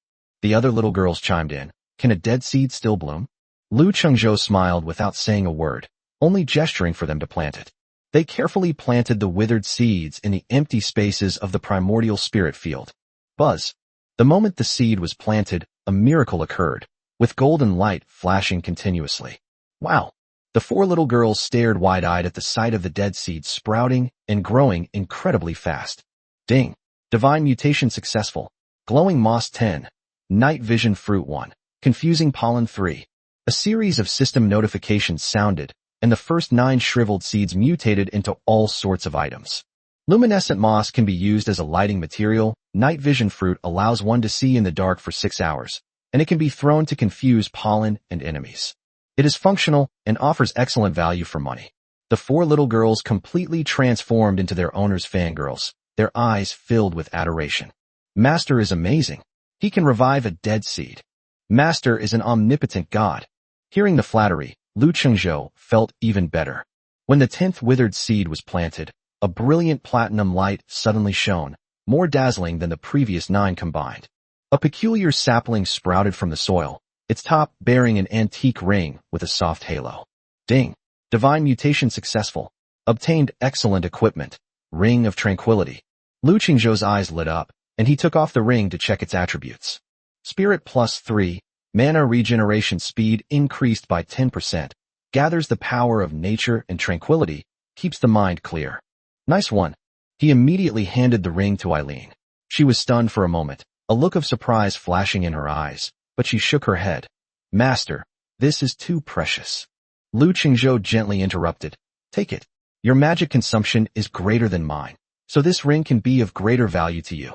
The other little girls chimed in. Can a dead seed still bloom? Lu Qingzhou smiled without saying a word, only gesturing for them to plant it. They carefully planted the withered seeds in the empty spaces of the primordial spirit field. Buzz. The moment the seed was planted, a miracle occurred, with golden light flashing continuously. Wow! The 4 little girls stared wide-eyed at the sight of the dead seed sprouting and growing incredibly fast. Ding! Divine mutation successful. Glowing moss 10. Night vision fruit 1. Confusing pollen 3. A series of system notifications sounded, and the first 9 shriveled seeds mutated into all sorts of items. Luminescent moss can be used as a lighting material. Night vision fruit allows one to see in the dark for 6 hours, and it can be thrown to confuse pollen and enemies. It is functional and offers excellent value for money. The 4 little girls completely transformed into their owner's fangirls, their eyes filled with adoration. Master is amazing. He can revive a dead seed. Master is an omnipotent god. Hearing the flattery, Lu Qingzhou felt even better. When the 10th withered seed was planted, a brilliant platinum light suddenly shone, more dazzling than the previous 9 combined. A peculiar sapling sprouted from the soil, its top bearing an antique ring with a soft halo. Ding! Divine mutation successful. Obtained excellent equipment. Ring of Tranquility. Lu Qingzhou's eyes lit up, and he took off the ring to check its attributes. Spirit plus 3. Mana regeneration speed increased by 10%, gathers the power of nature and tranquility, keeps the mind clear. Nice one. He immediately handed the ring to Eileen. She was stunned for a moment, a look of surprise flashing in her eyes, but she shook her head. Master, this is too precious. Lu Qingzhou gently interrupted. Take it. Your magic consumption is greater than mine, so this ring can be of greater value to you.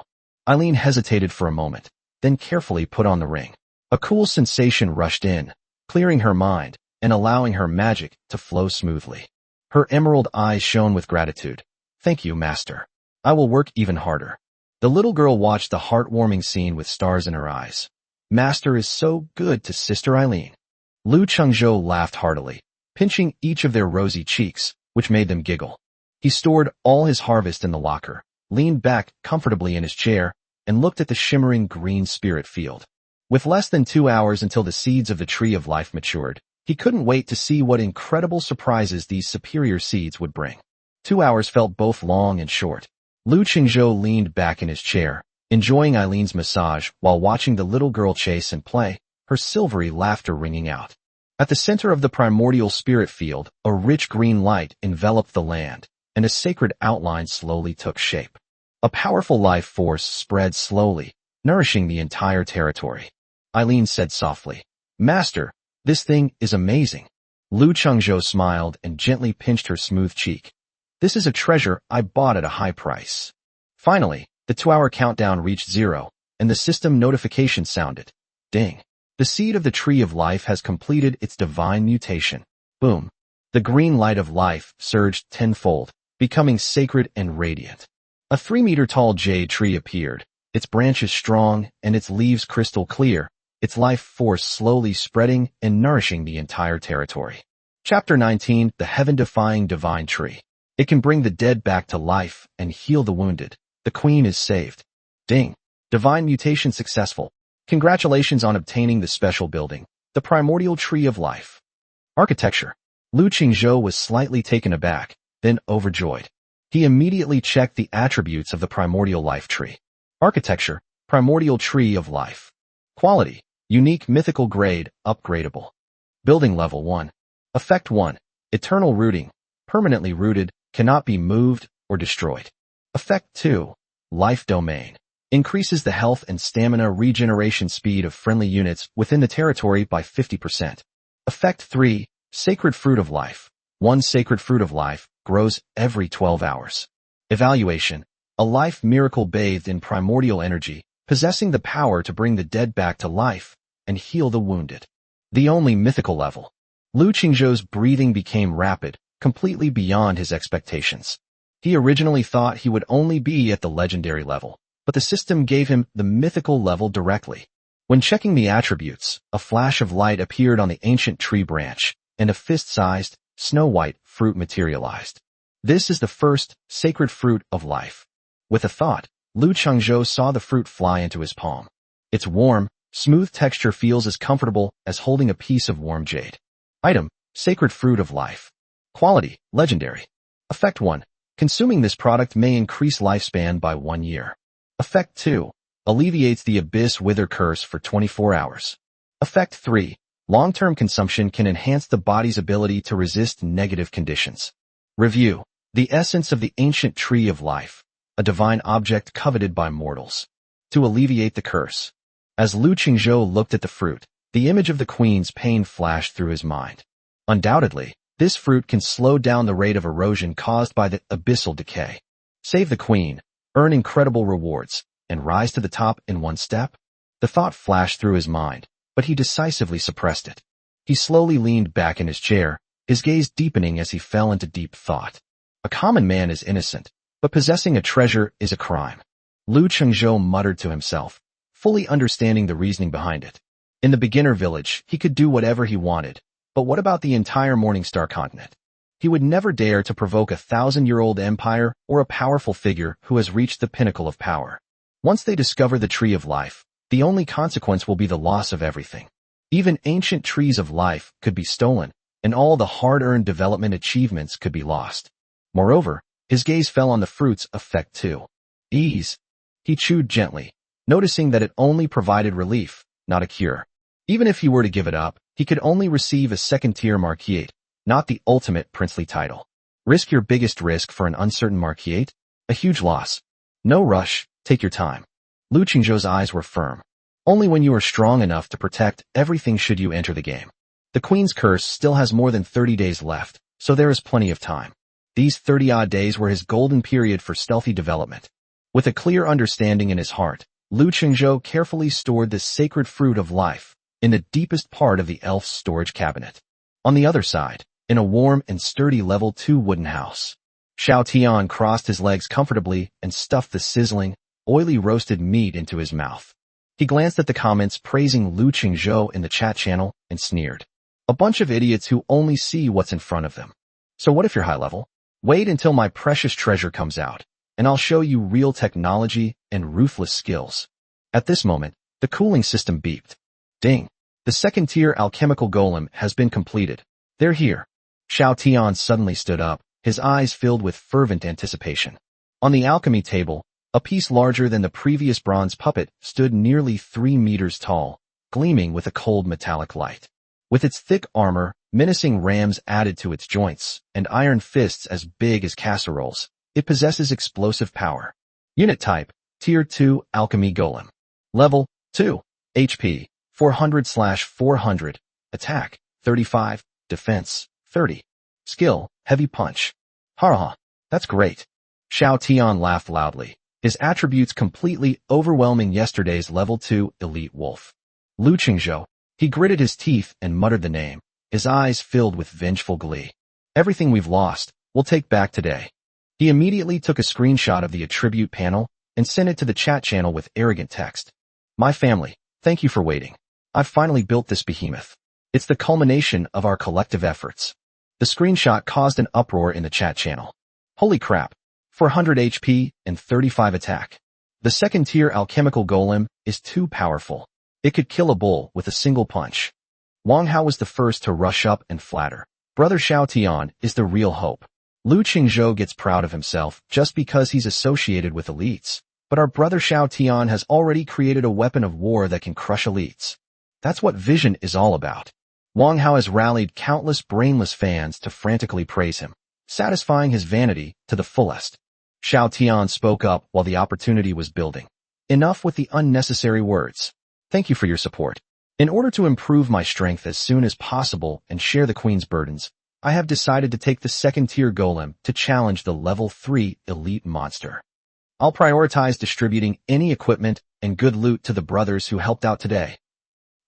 Eileen hesitated for a moment, then carefully put on the ring. A cool sensation rushed in, clearing her mind and allowing her magic to flow smoothly. Her emerald eyes shone with gratitude. Thank you, Master. I will work even harder. The little girl watched the heartwarming scene with stars in her eyes. Master is so good to Sister Eileen. Lu Qingzhou laughed heartily, pinching each of their rosy cheeks, which made them giggle. He stored all his harvest in the locker, leaned back comfortably in his chair, and looked at the shimmering green spirit field. With less than 2 hours until the seeds of the Tree of Life matured, he couldn't wait to see what incredible surprises these superior seeds would bring. 2 hours felt both long and short. Lu Qingzhou leaned back in his chair, enjoying Eileen's massage while watching the little girl chase and play, her silvery laughter ringing out. At the center of the primordial spirit field, a rich green light enveloped the land, and a sacred outline slowly took shape. A powerful life force spread slowly, nourishing the entire territory. Eileen said softly, Master, this thing is amazing. Lu Qingzhou smiled and gently pinched her smooth cheek. This is a treasure I bought at a high price. Finally, the 2-hour countdown reached 0, and the system notification sounded. Ding. The seed of the Tree of Life has completed its divine mutation. Boom. The green light of life surged tenfold, becoming sacred and radiant. A 3-meter-tall jade tree appeared, its branches strong and its leaves crystal clear, its life force slowly spreading and nourishing the entire territory. Chapter 19 The Heaven-Defying Divine Tree. It can bring the dead back to life and heal the wounded. The queen is saved. Ding. Divine mutation successful. Congratulations on obtaining the special building, the Primordial Tree of Life. Architecture. Lu Qingzhou was slightly taken aback, then overjoyed. He immediately checked the attributes of the Primordial Life Tree. Architecture, Primordial Tree of Life. Quality, unique mythical grade, upgradable. Building level 1. Effect 1. Eternal rooting, permanently rooted, cannot be moved or destroyed. Effect 2. Life Domain. Increases the health and stamina regeneration speed of friendly units within the territory by 50%. Effect 3. Sacred Fruit of Life. One sacred fruit of life grows every 12 hours. Evaluation. A life miracle bathed in primordial energy, possessing the power to bring the dead back to life and heal the wounded. The only mythical level. Lu Qingzhou's breathing became rapid, completely beyond his expectations. He originally thought he would only be at the legendary level, but the system gave him the mythical level directly. When checking the attributes, a flash of light appeared on the ancient tree branch, and a fist-sized, snow-white fruit materialized. This is the first sacred fruit of life. With a thought, Lu Qingzhou saw the fruit fly into his palm. Its warm, smooth texture feels as comfortable as holding a piece of warm jade. Item: Sacred Fruit of Life. Quality: Legendary. Effect 1. Consuming this product may increase lifespan by 1 year. Effect 2. Alleviates the Abyss Wither Curse for 24 hours. Effect 3. Long-term consumption can enhance the body's ability to resist negative conditions. Review. The essence of the ancient tree of life, a divine object coveted by mortals. To alleviate the curse. As Lu Qingzhou looked at the fruit, the image of the queen's pain flashed through his mind. Undoubtedly, this fruit can slow down the rate of erosion caused by the abyssal decay. Save the queen, earn incredible rewards, and rise to the top in one step? The thought flashed through his mind, but he decisively suppressed it. He slowly leaned back in his chair, his gaze deepening as he fell into deep thought. A common man is innocent, but possessing a treasure is a crime. Lu Qingzhou muttered to himself, fully understanding the reasoning behind it. In the beginner village, he could do whatever he wanted, but what about the entire Morningstar continent? He would never dare to provoke a 1,000-year-old empire or a powerful figure who has reached the pinnacle of power. Once they discover the Tree of Life, the only consequence will be the loss of everything. Even ancient trees of life could be stolen, and all the hard-earned development achievements could be lost. Moreover, his gaze fell on the fruit's effect 2. Ease. He chewed gently, noticing that it only provided relief, not a cure. Even if he were to give it up, he could only receive a second-tier marquise, not the ultimate princely title. Risk your biggest risk for an uncertain marquise? A huge loss. No rush, take your time. Lu Qingzhou's eyes were firm. Only when you are strong enough to protect everything should you enter the game. The Queen's Curse still has more than 30 days left, so there is plenty of time. These 30-odd days were his golden period for stealthy development. With a clear understanding in his heart, Lu Qingzhou carefully stored this sacred fruit of life in the deepest part of the Elf's storage cabinet. On the other side, in a warm and sturdy level 2 wooden house, Xiao Tian crossed his legs comfortably and stuffed the sizzling, oily roasted meat into his mouth. He glanced at the comments praising Lu Qingzhou in the chat channel and sneered. A bunch of idiots who only see what's in front of them. So what if you're high level? Wait until my precious treasure comes out, and I'll show you real technology and ruthless skills. At this moment, the cooling system beeped. Ding! The second-tier alchemical golem has been completed. They're here. Xiao Tian suddenly stood up, his eyes filled with fervent anticipation. On the alchemy table, a piece larger than the previous bronze puppet stood nearly 3 meters tall, gleaming with a cold metallic light. With its thick armor, menacing rams added to its joints, and iron fists as big as casseroles, it possesses explosive power. Unit type, Tier 2 Alchemy Golem. Level, 2. HP, 400/400. Attack, 35. Defense, 30. Skill, Heavy Punch. Ha, that's great. Xiao Tian laughed loudly, his attributes completely overwhelming yesterday's level 2 elite wolf. Lu Qingzhou. He gritted his teeth and muttered the name, his eyes filled with vengeful glee. Everything we've lost, we'll take back today. He immediately took a screenshot of the attribute panel and sent it to the chat channel with arrogant text. My family, thank you for waiting. I've finally built this behemoth. It's the culmination of our collective efforts. The screenshot caused an uproar in the chat channel. Holy crap. 400 HP and 35 attack. The second-tier alchemical golem is too powerful. It could kill a bull with a single punch. Wang Hao was the first to rush up and flatter. Brother Xiao Tian is the real hope. Lu Qingzhou gets proud of himself just because he's associated with elites. But our brother Xiao Tian has already created a weapon of war that can crush elites. That's what vision is all about. Wang Hao has rallied countless brainless fans to frantically praise him. satisfying his vanity to the fullest. Xiao Tian spoke up while the opportunity was building. Enough with the unnecessary words. Thank you for your support. In order to improve my strength as soon as possible and share the Queen's burdens, I have decided to take the second-tier golem to challenge the level 3 elite monster. I'll prioritize distributing any equipment and good loot to the brothers who helped out today.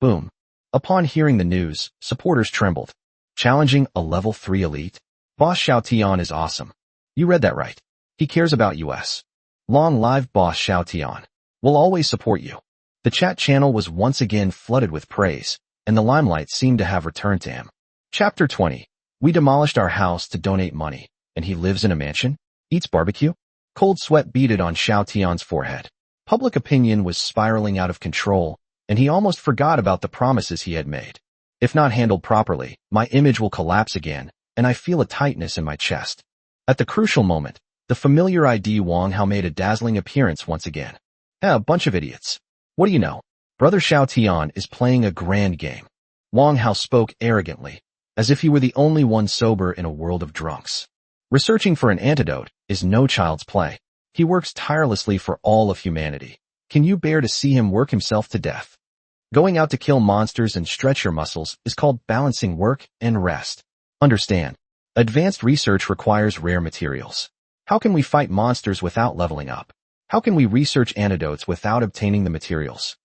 Boom. Upon hearing the news, supporters trembled. Challenging a level 3 elite? Boss Xiao Tian is awesome. You read that right. He cares about us. Long live Boss Xiao Tian. We'll always support you. The chat channel was once again flooded with praise, and the limelight seemed to have returned to him. Chapter 20. We demolished our house to donate money, and he lives in a mansion? Eats barbecue? Cold sweat beaded on Xiao Tian's forehead. Public opinion was spiraling out of control, and he almost forgot about the promises he had made. If not handled properly, my image will collapse again, and I feel a tightness in my chest. At the crucial moment, the familiar ID Wang Hao made a dazzling appearance once again. A bunch of idiots. What do you know? Brother Xiao Tian is playing a grand game. Wang Hao spoke arrogantly, as if he were the only one sober in a world of drunks. Researching for an antidote is no child's play. He works tirelessly for all of humanity. Can you bear to see him work himself to death? Going out to kill monsters and stretch your muscles is called balancing work and rest. Understand, advanced research requires rare materials. How can we fight monsters without leveling up? How can we research antidotes without obtaining the materials?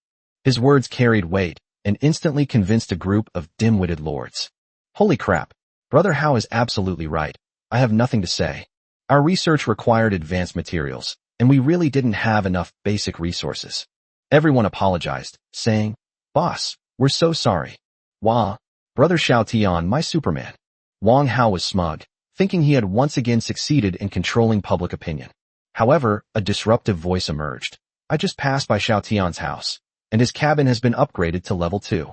His words carried weight and instantly convinced a group of dim-witted lords. Holy crap, Brother Hao is absolutely right. I have nothing to say. Our research required advanced materials, and we really didn't have enough basic resources. Everyone apologized, saying, Boss, we're so sorry. Wah, Brother Xiao Tian, my Superman. Wang Hao was smug, thinking he had once again succeeded in controlling public opinion. However, a disruptive voice emerged. I just passed by Xiao Tian's house, and his cabin has been upgraded to level 2.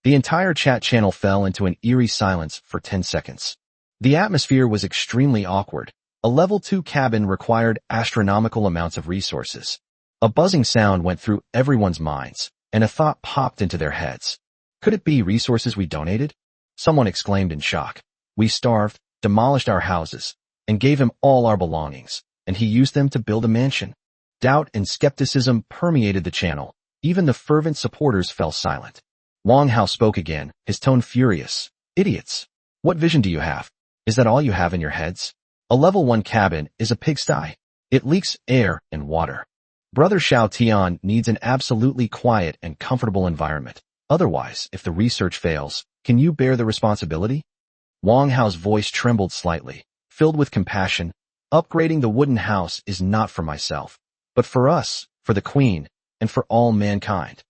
The entire chat channel fell into an eerie silence for 10 seconds. The atmosphere was extremely awkward. A level 2 cabin required astronomical amounts of resources. A buzzing sound went through everyone's minds, and a thought popped into their heads. Could it be resources we donated? Someone exclaimed in shock. We starved, demolished our houses, and gave him all our belongings, and he used them to build a mansion. Doubt and skepticism permeated the channel. Even the fervent supporters fell silent. Wang Hao spoke again, his tone furious. Idiots! What vision do you have? Is that all you have in your heads? A level 1 cabin is a pigsty. It leaks air and water. Brother Xiao Tian needs an absolutely quiet and comfortable environment. Otherwise, if the research fails, can you bear the responsibility? Wang Hao's voice trembled slightly, filled with compassion. Upgrading the wooden house is not for myself, but for us, for the Queen, and for all mankind.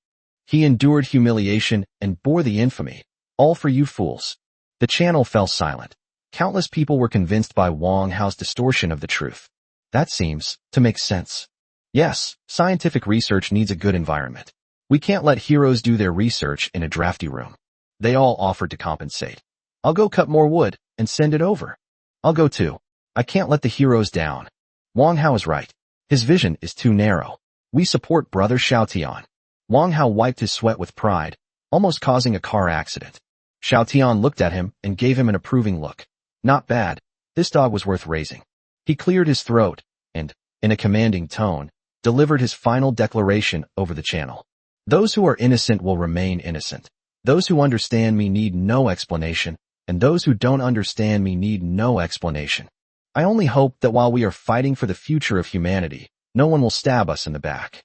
He endured humiliation and bore the infamy, all for you fools. The channel fell silent. Countless people were convinced by Wang Hao's distortion of the truth. That seems to make sense. Yes, scientific research needs a good environment. We can't let heroes do their research in a drafty room. They all offered to compensate. I'll go cut more wood and send it over. I'll go too. I can't let the heroes down. Wang Hao is right. His vision is too narrow. We support Brother Xiao Tian. Wang Hao wiped his sweat with pride, almost causing a car accident. Xiao Tian looked at him and gave him an approving look. Not bad. This dog was worth raising. He cleared his throat and, in a commanding tone, delivered his final declaration over the channel. Those who are innocent will remain innocent. Those who understand me need no explanation, and those who don't understand me need no explanation. I only hope that while we are fighting for the future of humanity, no one will stab us in the back.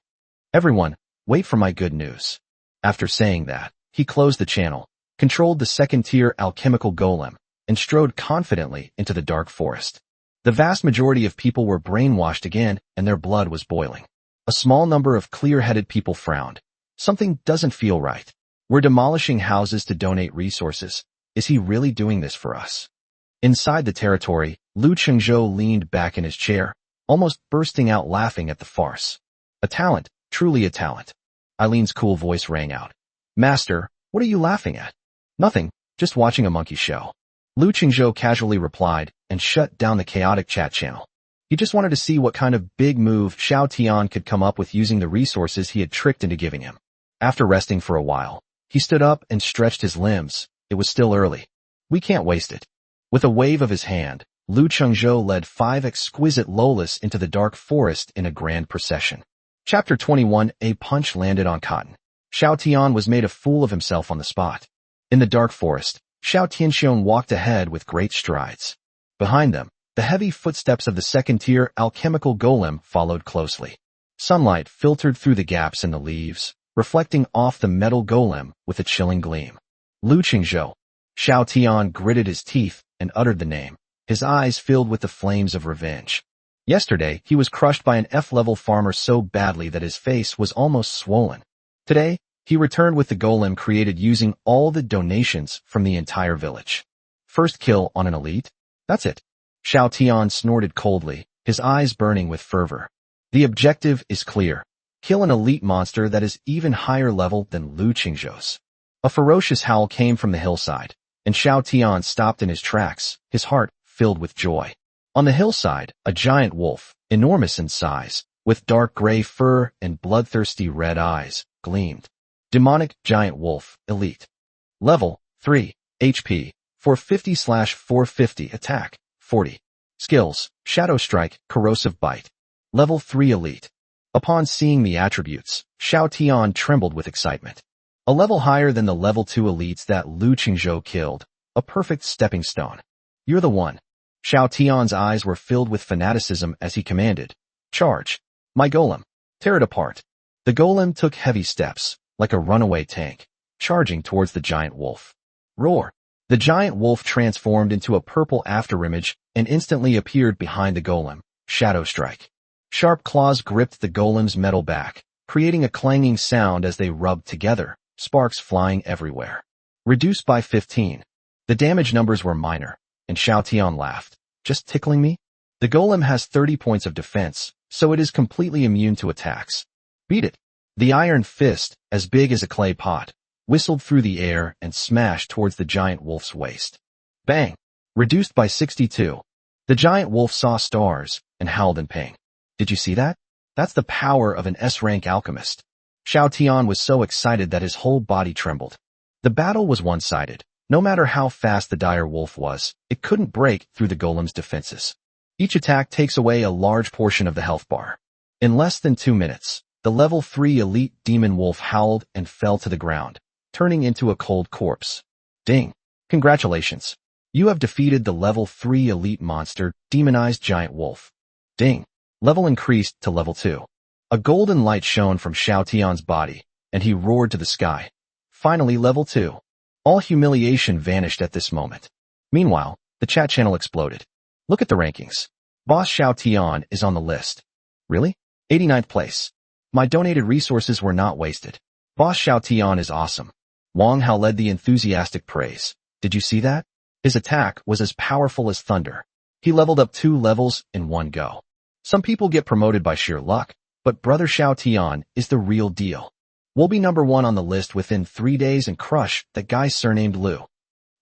Everyone, wait for my good news. After saying that, he closed the channel, controlled the second-tier alchemical golem, and strode confidently into the dark forest. The vast majority of people were brainwashed again, and their blood was boiling. A small number of clear-headed people frowned. Something doesn't feel right. We're demolishing houses to donate resources. Is he really doing this for us? Inside the territory, Lu Chengzhou leaned back in his chair, almost bursting out laughing at the farce. A talent, truly a talent. Eileen's cool voice rang out. Master, what are you laughing at? Nothing, just watching a monkey show. Lu Chengzhou casually replied and shut down the chaotic chat channel. He just wanted to see what kind of big move Xiao Tian could come up with using the resources he had tricked into giving him. After resting for a while, he stood up and stretched his limbs. It was still early. We can't waste it. With a wave of his hand, Lu Chengzhou led 5 exquisite Lolas into the dark forest in a grand procession. Chapter 21. A punch landed on cotton. Xiao Tian was made a fool of himself on the spot. In the dark forest, Xiao Tianxiong walked ahead with great strides. Behind them, the heavy footsteps of the second-tier alchemical golem followed closely. Sunlight filtered through the gaps in the leaves, reflecting off the metal golem with a chilling gleam. Lu Qingzhou. Xiao Tian gritted his teeth and uttered the name, his eyes filled with the flames of revenge. Yesterday, he was crushed by an F-level farmer so badly that his face was almost swollen. Today, he returned with the golem created using all the donations from the entire village. First kill on an elite? That's it. Xiao Tian snorted coldly, his eyes burning with fervor. The objective is clear. Kill an elite monster that is even higher level than Lu Qingzhou's. A ferocious howl came from the hillside, and Xiao Tian stopped in his tracks, his heart filled with joy. On the hillside, a giant wolf, enormous in size, with dark gray fur and bloodthirsty red eyes, gleamed. Demonic Giant Wolf, Elite. Level 3, HP, 450/450 Attack, 40. Skills, Shadow Strike, Corrosive Bite. Level 3 Elite. Upon seeing the attributes, Xiao Tian trembled with excitement. A level higher than the level 2 elites that Lu Qingzhou killed, a perfect stepping stone. You're the one. Xiao Tian's eyes were filled with fanaticism as he commanded. Charge. My golem. Tear it apart. The golem took heavy steps, like a runaway tank, charging towards the giant wolf. Roar. The giant wolf transformed into a purple afterimage and instantly appeared behind the golem. Shadow Strike. Sharp claws gripped the golem's metal back, creating a clanging sound as they rubbed together, sparks flying everywhere. Reduced by 15. The damage numbers were minor, and Xiao Tian laughed. Just tickling me? The golem has 30 points of defense, so it is completely immune to attacks. Beat it. The iron fist, as big as a clay pot, whistled through the air and smashed towards the giant wolf's waist. Bang! Reduced by 62. The giant wolf saw stars and howled in pain. Did you see that? That's the power of an S-rank alchemist. Xiao Tian was so excited that his whole body trembled. The battle was one-sided. No matter how fast the dire wolf was, it couldn't break through the golem's defenses. Each attack takes away a large portion of the health bar. In less than 2 minutes, the level 3 elite demon wolf howled and fell to the ground, turning into a cold corpse. Ding! Congratulations! You have defeated the level 3 elite monster, demonized giant wolf. Ding! Level increased to level 2. A golden light shone from Xiao Tian's body, and he roared to the sky. Finally level 2. All humiliation vanished at this moment. Meanwhile, the chat channel exploded. Look at the rankings. Boss Xiao Tian is on the list. Really? 89th place. My donated resources were not wasted. Boss Xiao Tian is awesome. Wang Hao led the enthusiastic praise. Did you see that? His attack was as powerful as thunder. He leveled up 2 levels in one go. Some people get promoted by sheer luck, but brother Xiao Tian is the real deal. We'll be number 1 on the list within 3 days and crush that guy surnamed Lu.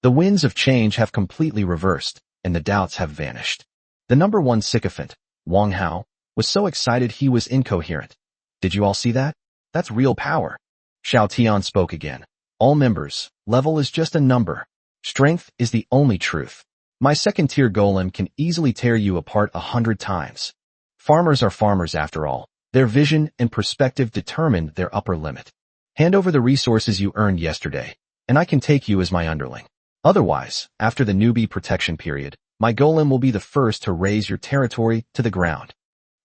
The winds of change have completely reversed, and the doubts have vanished. The number 1 sycophant, Wang Hao, was so excited he was incoherent. Did you all see that? That's real power. Xiao Tian spoke again. All members, level is just a number. Strength is the only truth. My second-tier golem can easily tear you apart 100 times. Farmers are farmers after all. Their vision and perspective determine their upper limit. Hand over the resources you earned yesterday, and I can take you as my underling. Otherwise, after the newbie protection period, my golem will be the first to raise your territory to the ground.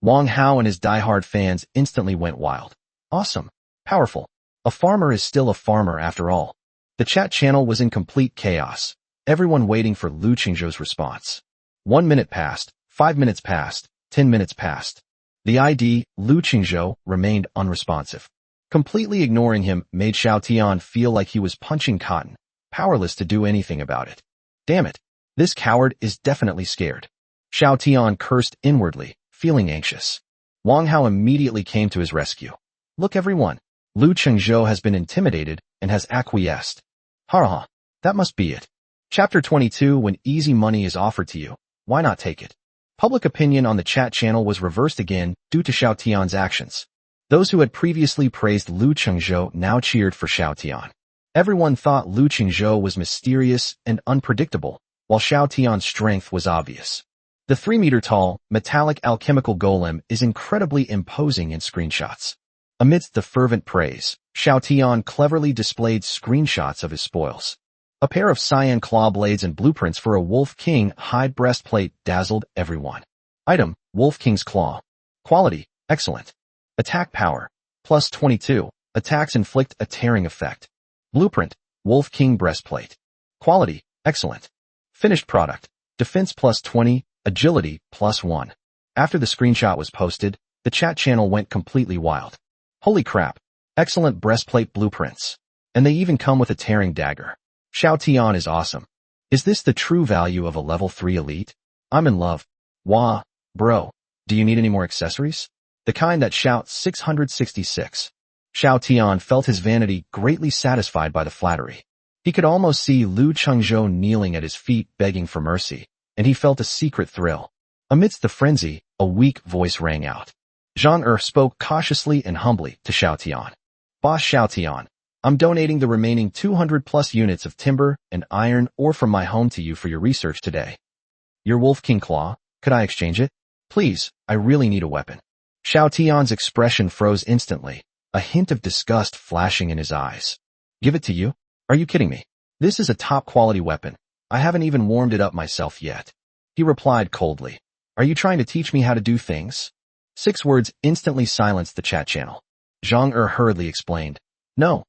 Wang Hao and his diehard fans instantly went wild. Awesome. Powerful. A farmer is still a farmer after all. The chat channel was in complete chaos, everyone waiting for Lu Qingzhou's response. 1 minute passed, 5 minutes passed, 10 minutes passed. The ID, Lu Qingzhou, remained unresponsive. Completely ignoring him made Xiao Tian feel like he was punching cotton, powerless to do anything about it. Damn it. This coward is definitely scared. Xiao Tian cursed inwardly, feeling anxious. Wang Hao immediately came to his rescue. Look everyone. Lu Qingzhou has been intimidated and has acquiesced. Ha, that must be it. Chapter 22. When easy money is offered to you, why not take it? Public opinion on the chat channel was reversed again due to Xiao Tian's actions. Those who had previously praised Lu Qingzhou now cheered for Xiao Tian. Everyone thought Lu Qingzhou was mysterious and unpredictable, while Xiao Tian's strength was obvious. The 3-meter-tall, metallic alchemical golem is incredibly imposing in screenshots. Amidst the fervent praise, Xiao Tian cleverly displayed screenshots of his spoils. A pair of cyan claw blades and blueprints for a Wolf King hide breastplate dazzled everyone. Item, Wolf King's Claw. Quality, excellent. Attack power, plus 22. Attacks inflict a tearing effect. Blueprint, Wolf King breastplate. Quality, excellent. Finished product, defense plus 20, agility plus 1. After the screenshot was posted, the chat channel went completely wild. Holy crap, excellent breastplate blueprints. And they even come with a tearing dagger. Xiao Tian is awesome. Is this the true value of a level 3 elite? I'm in love. Wah, bro. Do you need any more accessories? The kind that shouts 666. Xiao Tian felt his vanity greatly satisfied by the flattery. He could almost see Lu Chengzhou kneeling at his feet begging for mercy, and he felt a secret thrill. Amidst the frenzy, a weak voice rang out. Zhang spoke cautiously and humbly to Xiao Tian. Boss Xiao Tian, I'm donating the remaining 200+ units of timber and iron ore from my home to you for your research today. Your Wolf King Claw, could I exchange it? Please, I really need a weapon. Xiao Tian's expression froze instantly, a hint of disgust flashing in his eyes. Give it to you? Are you kidding me? This is a top-quality weapon. I haven't even warmed it up myself yet. He replied coldly. Are you trying to teach me how to do things? 6 words instantly silenced the chat channel. Zhang hurriedly explained. No,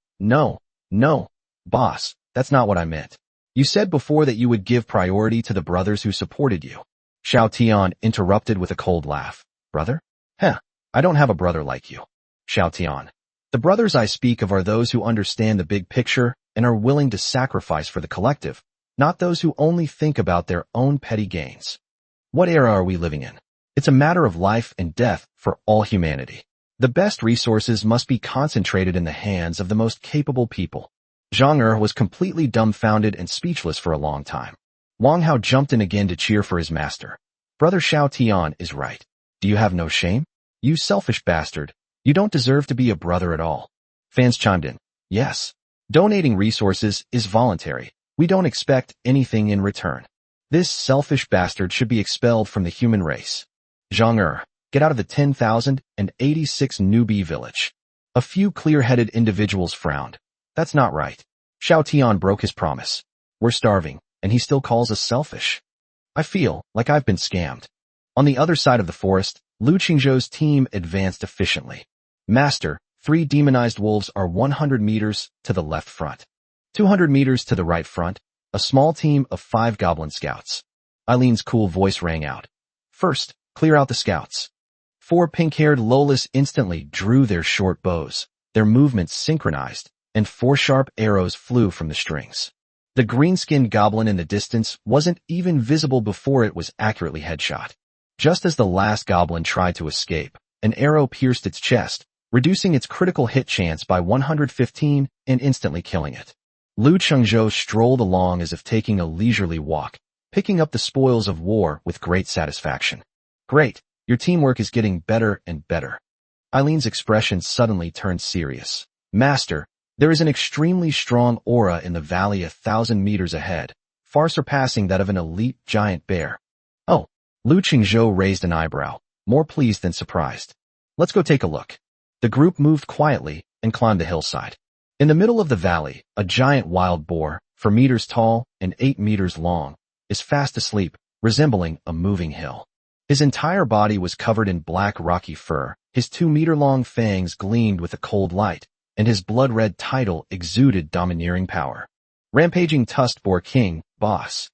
boss, that's not what I meant. You said before that you would give priority to the brothers who supported you. Xiao Tian interrupted with a cold laugh. Brother? Heh, I don't have a brother like you. Xiao Tian. The brothers I speak of are those who understand the big picture and are willing to sacrifice for the collective, not those who only think about their own petty gains. What era are we living in? It's a matter of life and death for all humanity. The best resources must be concentrated in the hands of the most capable people. Zhang was completely dumbfounded and speechless for a long time. Wang Hao jumped in again to cheer for his master. Brother Xiao Tian is right. Do you have no shame? You selfish bastard. You don't deserve to be a brother at all. Fans chimed in. Yes. Donating resources is voluntary. We don't expect anything in return. This selfish bastard should be expelled from the human race. Zhang get out of the 10,086 newbie village. A few clear-headed individuals frowned. That's not right. Xiao Tian broke his promise. We're starving, and he still calls us selfish. I feel like I've been scammed. On the other side of the forest, Lu Qingzhou's team advanced efficiently. Master, 3 demonized wolves are 100 meters to the left front. 200 meters to the right front, a small team of 5 goblin scouts. Eileen's cool voice rang out. First, clear out the scouts. 4 pink-haired Lolas instantly drew their short bows, their movements synchronized, and 4 sharp arrows flew from the strings. The green-skinned goblin in the distance wasn't even visible before it was accurately headshot. Just as the last goblin tried to escape, an arrow pierced its chest, reducing its critical hit chance by 115 and instantly killing it. Lu Chengzhou strolled along as if taking a leisurely walk, picking up the spoils of war with great satisfaction. Great, your teamwork is getting better and better. Eileen's expression suddenly turned serious. Master, there is an extremely strong aura in the valley 1,000 meters ahead, far surpassing that of an elite giant bear. Oh, Lu Qingzhou raised an eyebrow, more pleased than surprised. Let's go take a look. The group moved quietly and climbed the hillside. In the middle of the valley, a giant wild boar, 4 meters tall and 8 meters long, is fast asleep, resembling a moving hill. His entire body was covered in black rocky fur, his 2-meter-long fangs gleamed with a cold light, and his blood-red title exuded domineering power. Rampaging Tusked Boar King, Boss.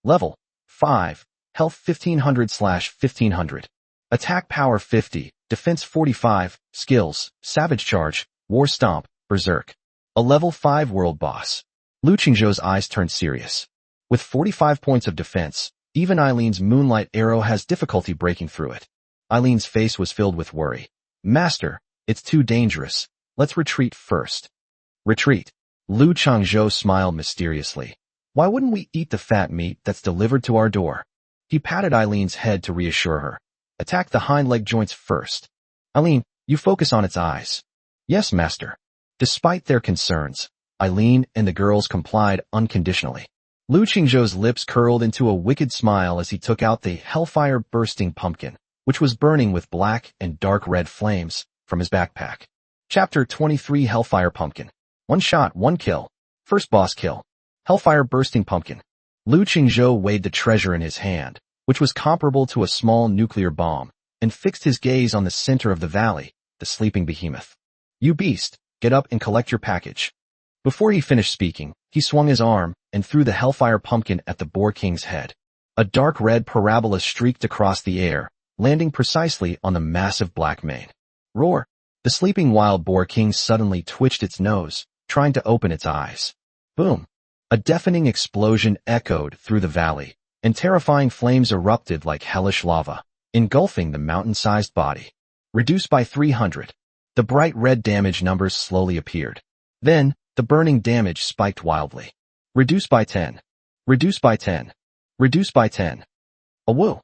Level 5, Health 1500/1500. Attack Power 50, Defense 45, Skills, Savage Charge, War Stomp, Berserk. A Level 5 World Boss. Lu Qingzhou's eyes turned serious. With 45 points of defense, even Eileen's moonlight arrow has difficulty breaking through it. Eileen's face was filled with worry. Master, it's too dangerous. Let's retreat first. Retreat. Lu Changzhou smiled mysteriously. Why wouldn't we eat the fat meat that's delivered to our door? He patted Eileen's head to reassure her. Attack the hind leg joints first. Eileen, you focus on its eyes. Yes, master. Despite their concerns, Eileen and the girls complied unconditionally. Lu Qingzhou's lips curled into a wicked smile as he took out the hellfire-bursting pumpkin, which was burning with black and dark red flames, from his backpack. Chapter 23 Hellfire Pumpkin. One shot, one kill. First boss kill. Hellfire-bursting pumpkin. Lu Qingzhou weighed the treasure in his hand, which was comparable to a small nuclear bomb, and fixed his gaze on the center of the valley, the sleeping behemoth. You beast, get up and collect your package. Before he finished speaking, he swung his arm and threw the hellfire pumpkin at the Boar King's head. A dark red parabola streaked across the air, landing precisely on the massive black mane. Roar! The sleeping wild Boar King suddenly twitched its nose, trying to open its eyes. Boom! A deafening explosion echoed through the valley, and terrifying flames erupted like hellish lava, engulfing the mountain-sized body. Reduced by 300. The bright red damage numbers slowly appeared. Then, the burning damage spiked wildly. Reduced by 10. Reduced by 10. Reduced by 10. A woo!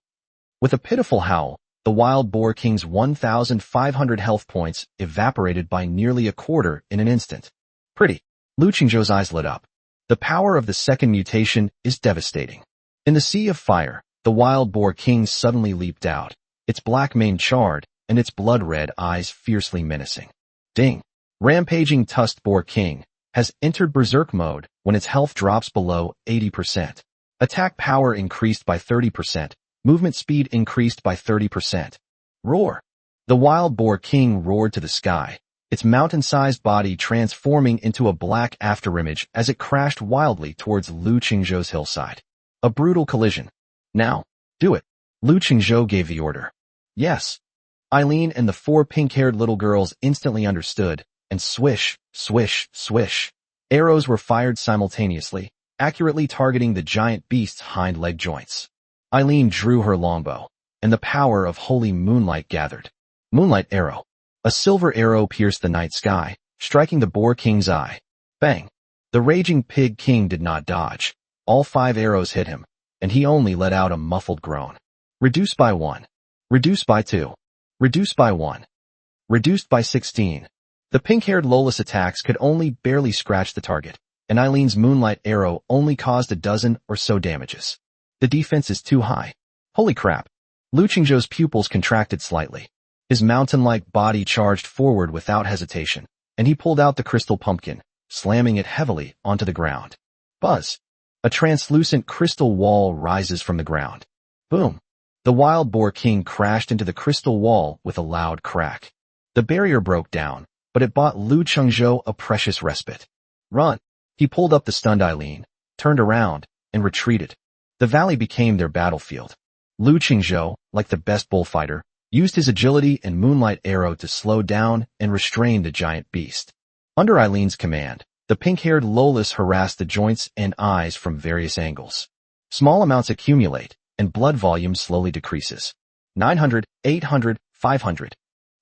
With a pitiful howl, the wild Boar King's 1,500 health points evaporated by nearly a quarter in an instant. Pretty. Lu Qingzhou's eyes lit up. The power of the second mutation is devastating. In the sea of fire, the wild Boar King suddenly leaped out, its black mane charred, and its blood-red eyes fiercely menacing. Ding! Rampaging tusked Boar King has entered berserk mode when its health drops below 80%. Attack power increased by 30%, movement speed increased by 30%. Roar! The wild Boar King roared to the sky, its mountain-sized body transforming into a black afterimage as it crashed wildly towards Lu Qingzhou's hillside. A brutal collision. Now, do it. Lu Qingzhou gave the order. Yes. Eileen and the four pink-haired little girls instantly understood, and swish, swish, swish. Arrows were fired simultaneously, accurately targeting the giant beast's hind leg joints. Eileen drew her longbow, and the power of holy moonlight gathered. Moonlight arrow. A silver arrow pierced the night sky, striking the Boar King's eye. Bang! The raging pig king did not dodge. All 5 arrows hit him, and he only let out a muffled groan. Reduced by 1. Reduced by 2. Reduced by 1. Reduced by 16. The pink-haired Lola's attacks could only barely scratch the target, and Eileen's moonlight arrow only caused a dozen or so damages. The defense is too high. Holy crap. Lu Qingzhou's pupils contracted slightly. His mountain-like body charged forward without hesitation, and he pulled out the crystal pumpkin, slamming it heavily onto the ground. Buzz! A translucent crystal wall rises from the ground. Boom! The wild Boar King crashed into the crystal wall with a loud crack. The barrier broke down, but it bought Lu Qingzhou a precious respite. Run! He pulled up the stunned Eileen, turned around, and retreated. The valley became their battlefield. Lu Qingzhou, like the best bullfighter, used his agility and moonlight arrow to slow down and restrain the giant beast. Under Eileen's command, the pink-haired Lolas harassed the joints and eyes from various angles. Small amounts accumulate, and blood volume slowly decreases. 900, 800, 500.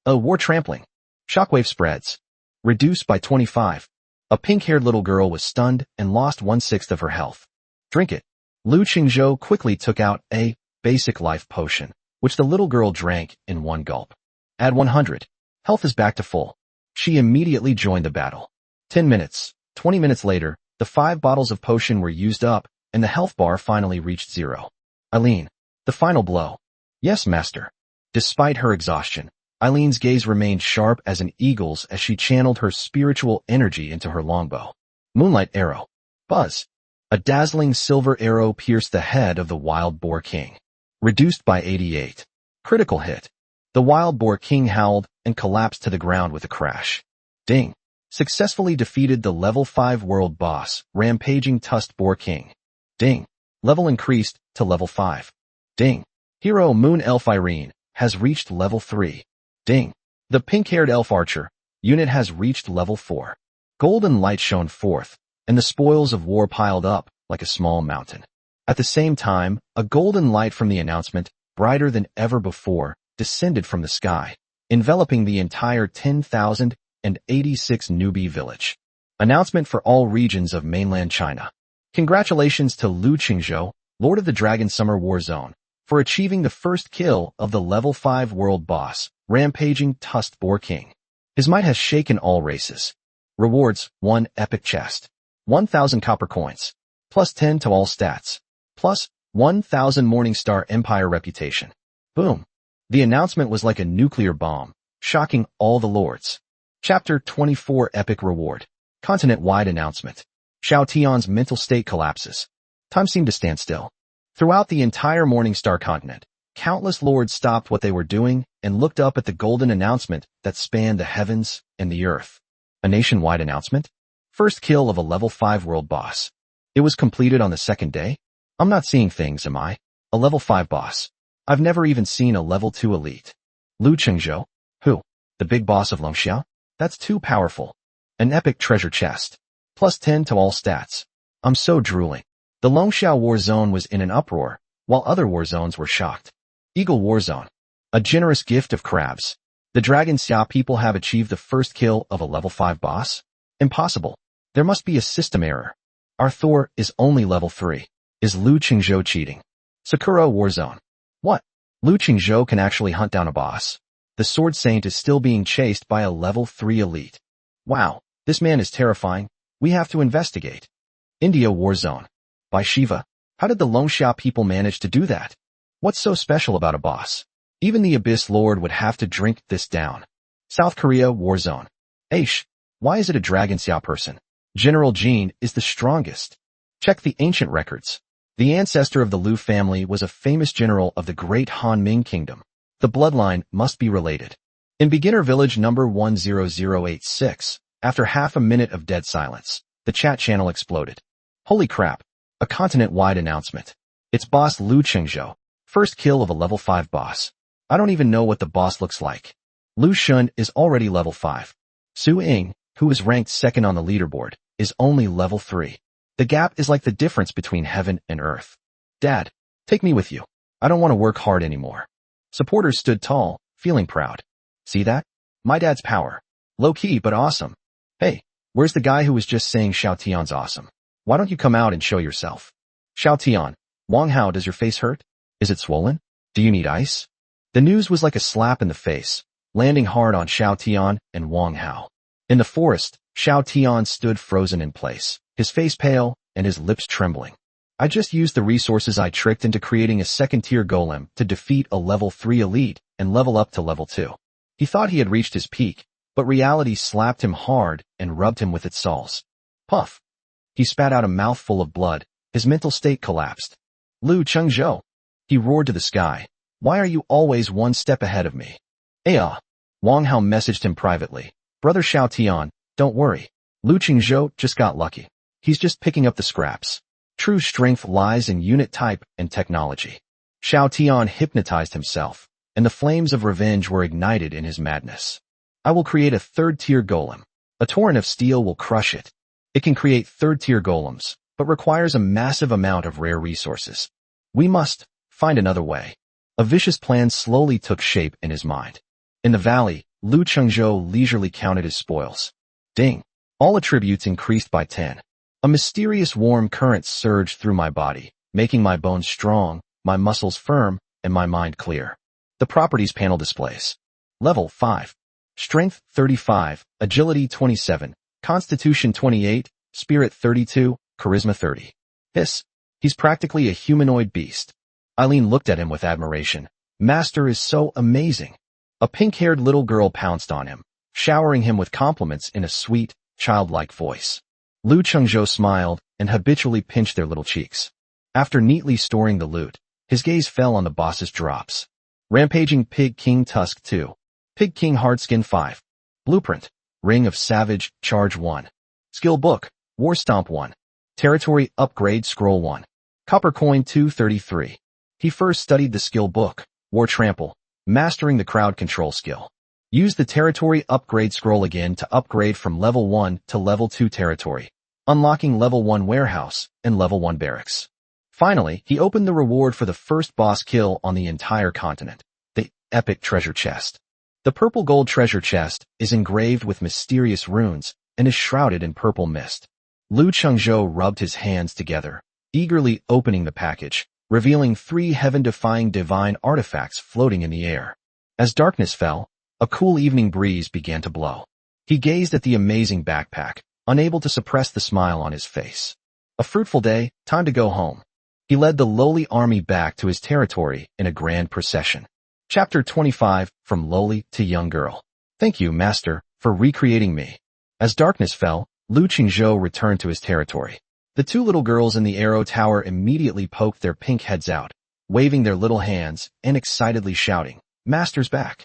A war trampling. Shockwave spreads. Reduced by 25. A pink-haired little girl was stunned and lost 1/6 of her health. Drink it. Lu Qingzhou quickly took out a basic life potion, which the little girl drank in one gulp. Add 100. Health is back to full. She immediately joined the battle. 10 minutes, 20 minutes later, the 5 bottles of potion were used up, and the health bar finally reached 0. Eileen, the final blow. Yes, master. Despite her exhaustion, Eileen's gaze remained sharp as an eagle's as she channeled her spiritual energy into her longbow. Moonlight arrow. Buzz. A dazzling silver arrow pierced the head of the wild Boar King. Reduced by 88. Critical hit. The wild Boar King howled and collapsed to the ground with a crash. Ding. Successfully defeated the level 5 world boss, rampaging tusked Boar King. Ding. Level increased to level 5. Ding. Hero Moon Elf Irene has reached level 3. Ding. The pink-haired elf archer unit has reached level 4. Golden light shone forth, and the spoils of war piled up like a small mountain. At the same time, a golden light from the announcement, brighter than ever before, descended from the sky, enveloping the entire 10,086 newbie village. Announcement for all regions of mainland China. Congratulations to Lu Qingzhou, Lord of the Dragon Summer War Zone, for achieving the first kill of the level 5 world boss, rampaging tusked Boar King. His might has shaken all races. Rewards: 1 epic chest, 1,000 copper coins, Plus 10 to all stats. Plus 1,000 Morningstar Empire reputation. Boom. The announcement was like a nuclear bomb, shocking all the lords. Chapter 24 Epic Reward. Continent-wide announcement. Xiao Tian's mental state collapses. Time seemed to stand still. Throughout the entire Morningstar continent, countless lords stopped what they were doing and looked up at the golden announcement that spanned the heavens and the earth. A nationwide announcement? First kill of a level 5 world boss. It was completed on the second day? I'm not seeing things, am I? A level 5 boss. I've never even seen a level 2 elite. Lu Chengzhou? Who? The big boss of Longxiao? That's too powerful. An epic treasure chest. Plus 10 to all stats. I'm so drooling. The Longxiao war zone was in an uproar, while other war zones were shocked. Eagle War Zone. A generous gift of crabs. The Dragon Xia people have achieved the first kill of a level 5 boss? Impossible. There must be a system error. Our Thor is only level 3. Is Lu Qingzhou cheating? Sakura War Zone. What? Lu Qingzhou can actually hunt down a boss. The Sword Saint is still being chased by a level 3 elite. Wow, this man is terrifying. We have to investigate. India War Zone. By Shiva. How did the Longxia people manage to do that? What's so special about a boss? Even the Abyss Lord would have to drink this down. South Korea War Zone. Aish. Why is it a Dragon Xia person? General Jean is the strongest. Check the ancient records. The ancestor of the Liu family was a famous general of the great Han Ming kingdom. The bloodline must be related. In beginner village number 10086, after half a minute of dead silence, the chat channel exploded. Holy crap. A continent-wide announcement. It's boss Lu Qingzhou. First kill of a level 5 boss. I don't even know what the boss looks like. Lu Shun is already level 5. Su Ying, who is ranked second on the leaderboard, is only level 3. The gap is like the difference between heaven and earth. Dad, take me with you. I don't want to work hard anymore. Supporters stood tall, feeling proud. See that? My dad's power. Low-key, but awesome. Hey, where's the guy who was just saying Xiao Tian's awesome? Why don't you come out and show yourself? Xiao Tian, Wang Hao, does your face hurt? Is it swollen? Do you need ice? The news was like a slap in the face, landing hard on Xiao Tian and Wang Hao. In the forest, Xiao Tian stood frozen in place, his face pale and his lips trembling. I just used the resources I tricked into creating a second-tier golem to defeat a level 3 elite and level up to level 2. He thought he had reached his peak, but reality slapped him hard and rubbed him with its soles. Puff. He spat out a mouthful of blood. His mental state collapsed. Lu Chengzhou. He roared to the sky. Why are you always one step ahead of me? Aya. Wang Hao messaged him privately. Brother Xiao Tian, don't worry. Lu Qingzhou just got lucky. He's just picking up the scraps. True strength lies in unit type and technology. Xiao Tian hypnotized himself, and the flames of revenge were ignited in his madness. I will create a third-tier golem. A torrent of steel will crush it. It can create third-tier golems, but requires a massive amount of rare resources. We must find another way. A vicious plan slowly took shape in his mind. In the valley, Lu Chengzhou leisurely counted his spoils. Ding. All attributes increased by 10. A mysterious warm current surged through my body, making my bones strong, my muscles firm, and my mind clear. The properties panel displays. Level 5. Strength 35, Agility 27, Constitution 28, Spirit 32, Charisma 30. He's practically a humanoid beast. Eileen looked at him with admiration. Master is so amazing. A pink-haired little girl pounced on him, showering him with compliments in a sweet, childlike voice. Lu Chengzhou smiled and habitually pinched their little cheeks. After neatly storing the loot, his gaze fell on the boss's drops. Rampaging Pig King Tusk 2. Pig King Hardskin 5. Blueprint. Ring of Savage, Charge 1. Skill Book, War Stomp 1. Territory Upgrade Scroll 1. Copper Coin 233. He first studied the skill book, War Trample, mastering the crowd control skill. Use the Territory Upgrade Scroll again to upgrade from level 1 to level 2 territory, unlocking level 1 warehouse and level 1 barracks. Finally, he opened the reward for the first boss kill on the entire continent, the epic treasure chest. The purple gold treasure chest is engraved with mysterious runes and is shrouded in purple mist. Lu Chengzhou rubbed his hands together, eagerly opening the package, revealing 3 heaven-defying divine artifacts floating in the air. As darkness fell, a cool evening breeze began to blow. He gazed at the amazing backpack, unable to suppress the smile on his face. A fruitful day, time to go home. He led the lowly army back to his territory in a grand procession. Chapter 25, From Lowly to Young Girl. Thank you, Master, for recreating me. As darkness fell, Lu Qingzhou returned to his territory. The two little girls in the arrow tower immediately poked their pink heads out, waving their little hands and excitedly shouting, "Master's back."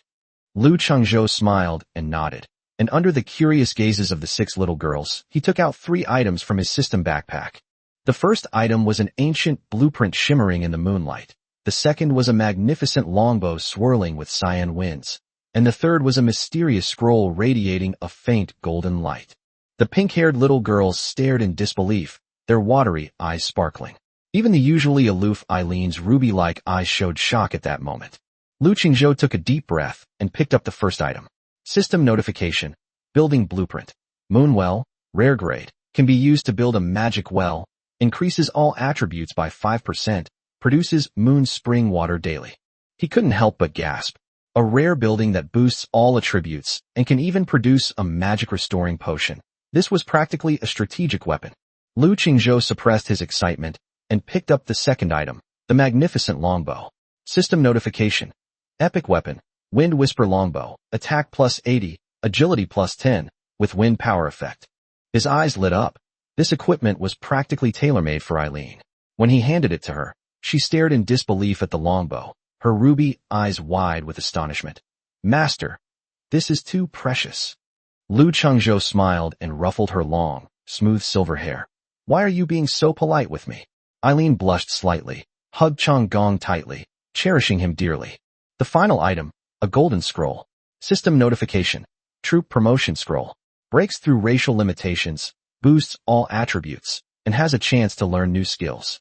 Lu Qingzhou smiled and nodded, and under the curious gazes of the 6 little girls, he took out 3 items from his system backpack. The first item was an ancient blueprint shimmering in the moonlight. The second was a magnificent longbow swirling with cyan winds, and the third was a mysterious scroll radiating a faint golden light. The pink-haired little girls stared in disbelief, their watery eyes sparkling. Even the usually aloof Eileen's ruby-like eyes showed shock at that moment. Lu Qingzhou took a deep breath and picked up the first item. System notification. Building blueprint. Moon well, rare grade, can be used to build a magic well, increases all attributes by 5%, produces moon spring water daily. He couldn't help but gasp. A rare building that boosts all attributes and can even produce a magic restoring potion. This was practically a strategic weapon. Lu Qingzhou suppressed his excitement and picked up the second item, the magnificent longbow. System notification. Epic weapon. Wind Whisper Longbow. Attack plus 80, agility plus 10, with wind power effect. His eyes lit up. This equipment was practically tailor-made for Eileen. When he handed it to her, she stared in disbelief at the longbow, her ruby eyes wide with astonishment. "Master, this is too precious." Lu Qingzhou smiled and ruffled her long, smooth silver hair. "Why are you being so polite with me?" Eileen blushed slightly, hugged Chang Gong tightly, cherishing him dearly. The final item, a golden scroll. System notification. Troop promotion scroll. Breaks through racial limitations, boosts all attributes, and has a chance to learn new skills.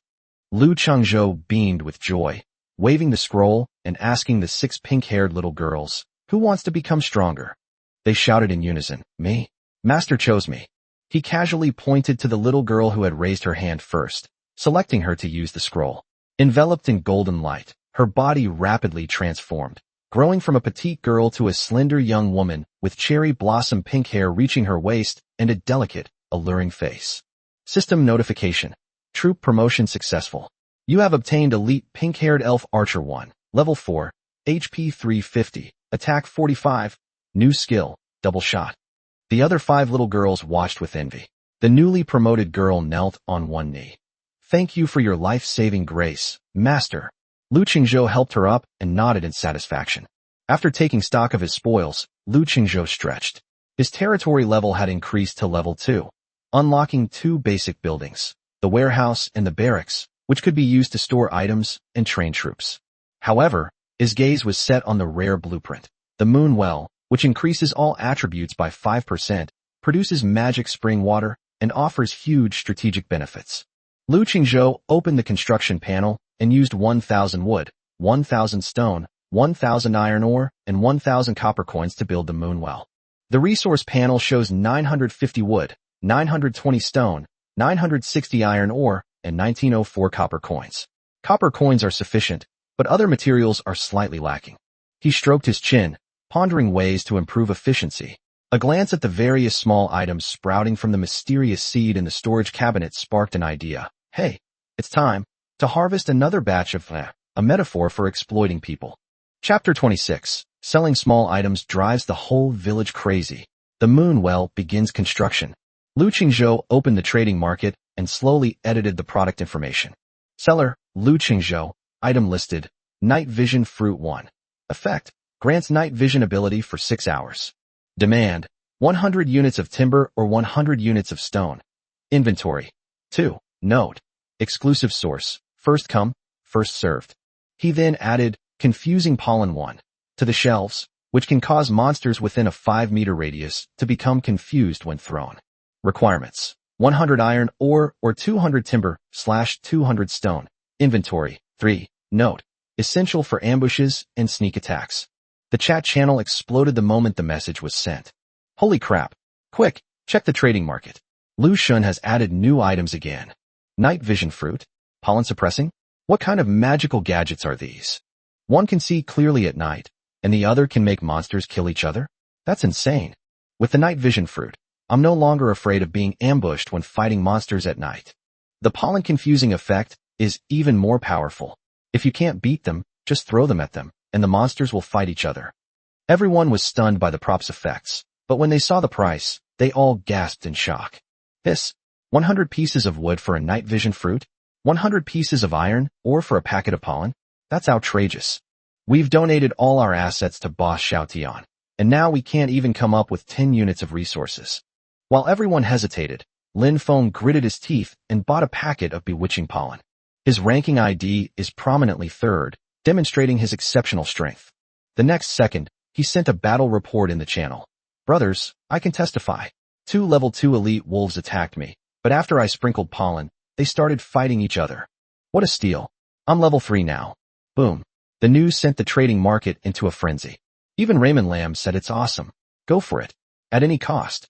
Lu Qingzhou beamed with joy, waving the scroll and asking the 6 pink-haired little girls, "Who wants to become stronger?" They shouted in unison, "Me. Master chose me." He casually pointed to the little girl who had raised her hand first, selecting her to use the scroll. Enveloped in golden light, her body rapidly transformed, growing from a petite girl to a slender young woman with cherry blossom pink hair reaching her waist and a delicate, alluring face. System notification. Troop promotion successful. You have obtained elite pink-haired elf archer 1, level 4, HP 350, attack 45, new skill, double shot. The other 5 little girls watched with envy. The newly promoted girl knelt on one knee. "Thank you for your life-saving grace, Master." Lu Qingzhou helped her up and nodded in satisfaction. After taking stock of his spoils, Lu Qingzhou stretched. His territory level had increased to level 2, unlocking 2 basic buildings, the warehouse and the barracks, which could be used to store items and train troops. However, his gaze was set on the rare blueprint, the moon well, which increases all attributes by 5%, produces magic spring water, and offers huge strategic benefits. Lu Qingzhou opened the construction panel and used 1,000 wood, 1,000 stone, 1,000 iron ore, and 1,000 copper coins to build the moon well. The resource panel shows 950 wood, 920 stone, 960 iron ore, and 1904 copper coins. Copper coins are sufficient, but other materials are slightly lacking. He stroked his chin, pondering ways to improve efficiency. A glance at the various small items sprouting from the mysterious seed in the storage cabinet sparked an idea. Hey, it's time to harvest another batch of a metaphor for exploiting people. Chapter 26. Selling small items drives the whole village crazy. The moon well begins construction. Lu Qingzhou opened the trading market and slowly edited the product information. Seller, Lu Qingzhou, item listed, Night Vision Fruit 1. Effect, grants night vision ability for 6 hours. Demand, 100 units of timber or 100 units of stone. Inventory. 2. Note, exclusive source, first come, first served. He then added, confusing pollen 1, to the shelves, which can cause monsters within a 5-meter radius to become confused when thrown. Requirements, 100 iron ore or 200 timber/200 stone. Inventory. 3. Note, essential for ambushes and sneak attacks. The chat channel exploded the moment the message was sent. Holy crap. Quick, check the trading market. Lu Shun has added new items again. Night vision fruit? Pollen suppressing? What kind of magical gadgets are these? One can see clearly at night, and the other can make monsters kill each other? That's insane. With the night vision fruit, I'm no longer afraid of being ambushed when fighting monsters at night. The pollen confusing effect is even more powerful. If you can't beat them, just throw them at them, and the monsters will fight each other. Everyone was stunned by the prop's effects, but when they saw the price, they all gasped in shock. This, 100 pieces of wood for a night vision fruit? 100 pieces of iron, or for a packet of pollen? That's outrageous. We've donated all our assets to Boss Xiaotian, and now we can't even come up with 10 units of resources. While everyone hesitated, Lin Feng gritted his teeth and bought a packet of bewitching pollen. His ranking ID is prominently third, demonstrating his exceptional strength. The next second, he sent a battle report in the channel. Brothers, I can testify. 2 level 2 elite wolves attacked me, but after I sprinkled pollen, they started fighting each other. What a steal. I'm level 3 now. Boom. The news sent the trading market into a frenzy. Even Raymond Lamb said it's awesome. Go for it. At any cost.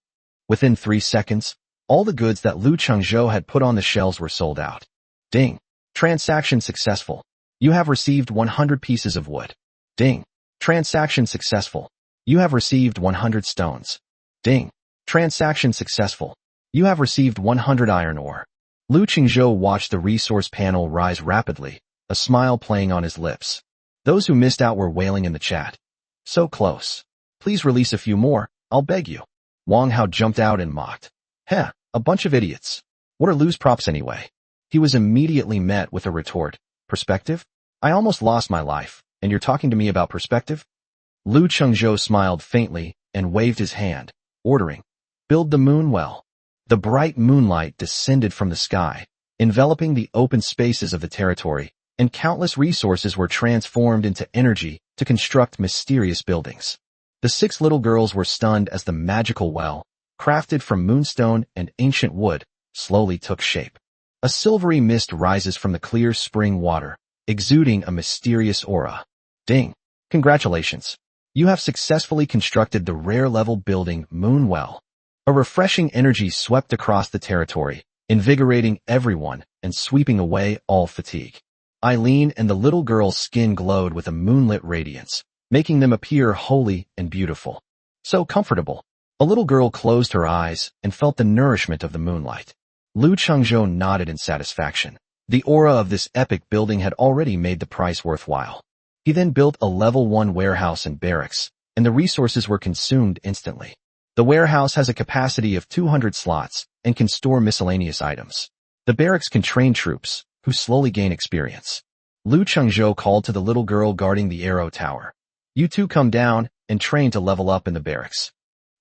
Within 3 seconds, all the goods that Lu Chengzhou had put on the shelves were sold out. Ding. Transaction successful. You have received 100 pieces of wood. Ding. Transaction successful. You have received 100 stones. Ding. Transaction successful. You have received 100 iron ore. Lu Chengzhou watched the resource panel rise rapidly, a smile playing on his lips. Those who missed out were wailing in the chat. So close. Please release a few more, I'll beg you. Wang Hao jumped out and mocked. Heh, a bunch of idiots. What are Lu's props anyway? He was immediately met with a retort. Perspective? I almost lost my life, and you're talking to me about perspective? Lu Chengzhou smiled faintly and waved his hand, ordering, build the moon well. The bright moonlight descended from the sky, enveloping the open spaces of the territory, and countless resources were transformed into energy to construct mysterious buildings. The 6 little girls were stunned as the magical well, crafted from moonstone and ancient wood, slowly took shape. A silvery mist rises from the clear spring water, exuding a mysterious aura. Ding! Congratulations! You have successfully constructed the rare level building Moon Well. A refreshing energy swept across the territory, invigorating everyone and sweeping away all fatigue. Eileen and the little girl's skin glowed with a moonlit radiance, making them appear holy and beautiful. So comfortable. A little girl closed her eyes and felt the nourishment of the moonlight. Lu Chengzhou nodded in satisfaction. The aura of this epic building had already made the price worthwhile. He then built a level 1 warehouse and barracks, and the resources were consumed instantly. The warehouse has a capacity of 200 slots and can store miscellaneous items. The barracks can train troops, who slowly gain experience. Lu Chengzhou called to the little girl guarding the arrow tower. You two come down and train to level up in the barracks.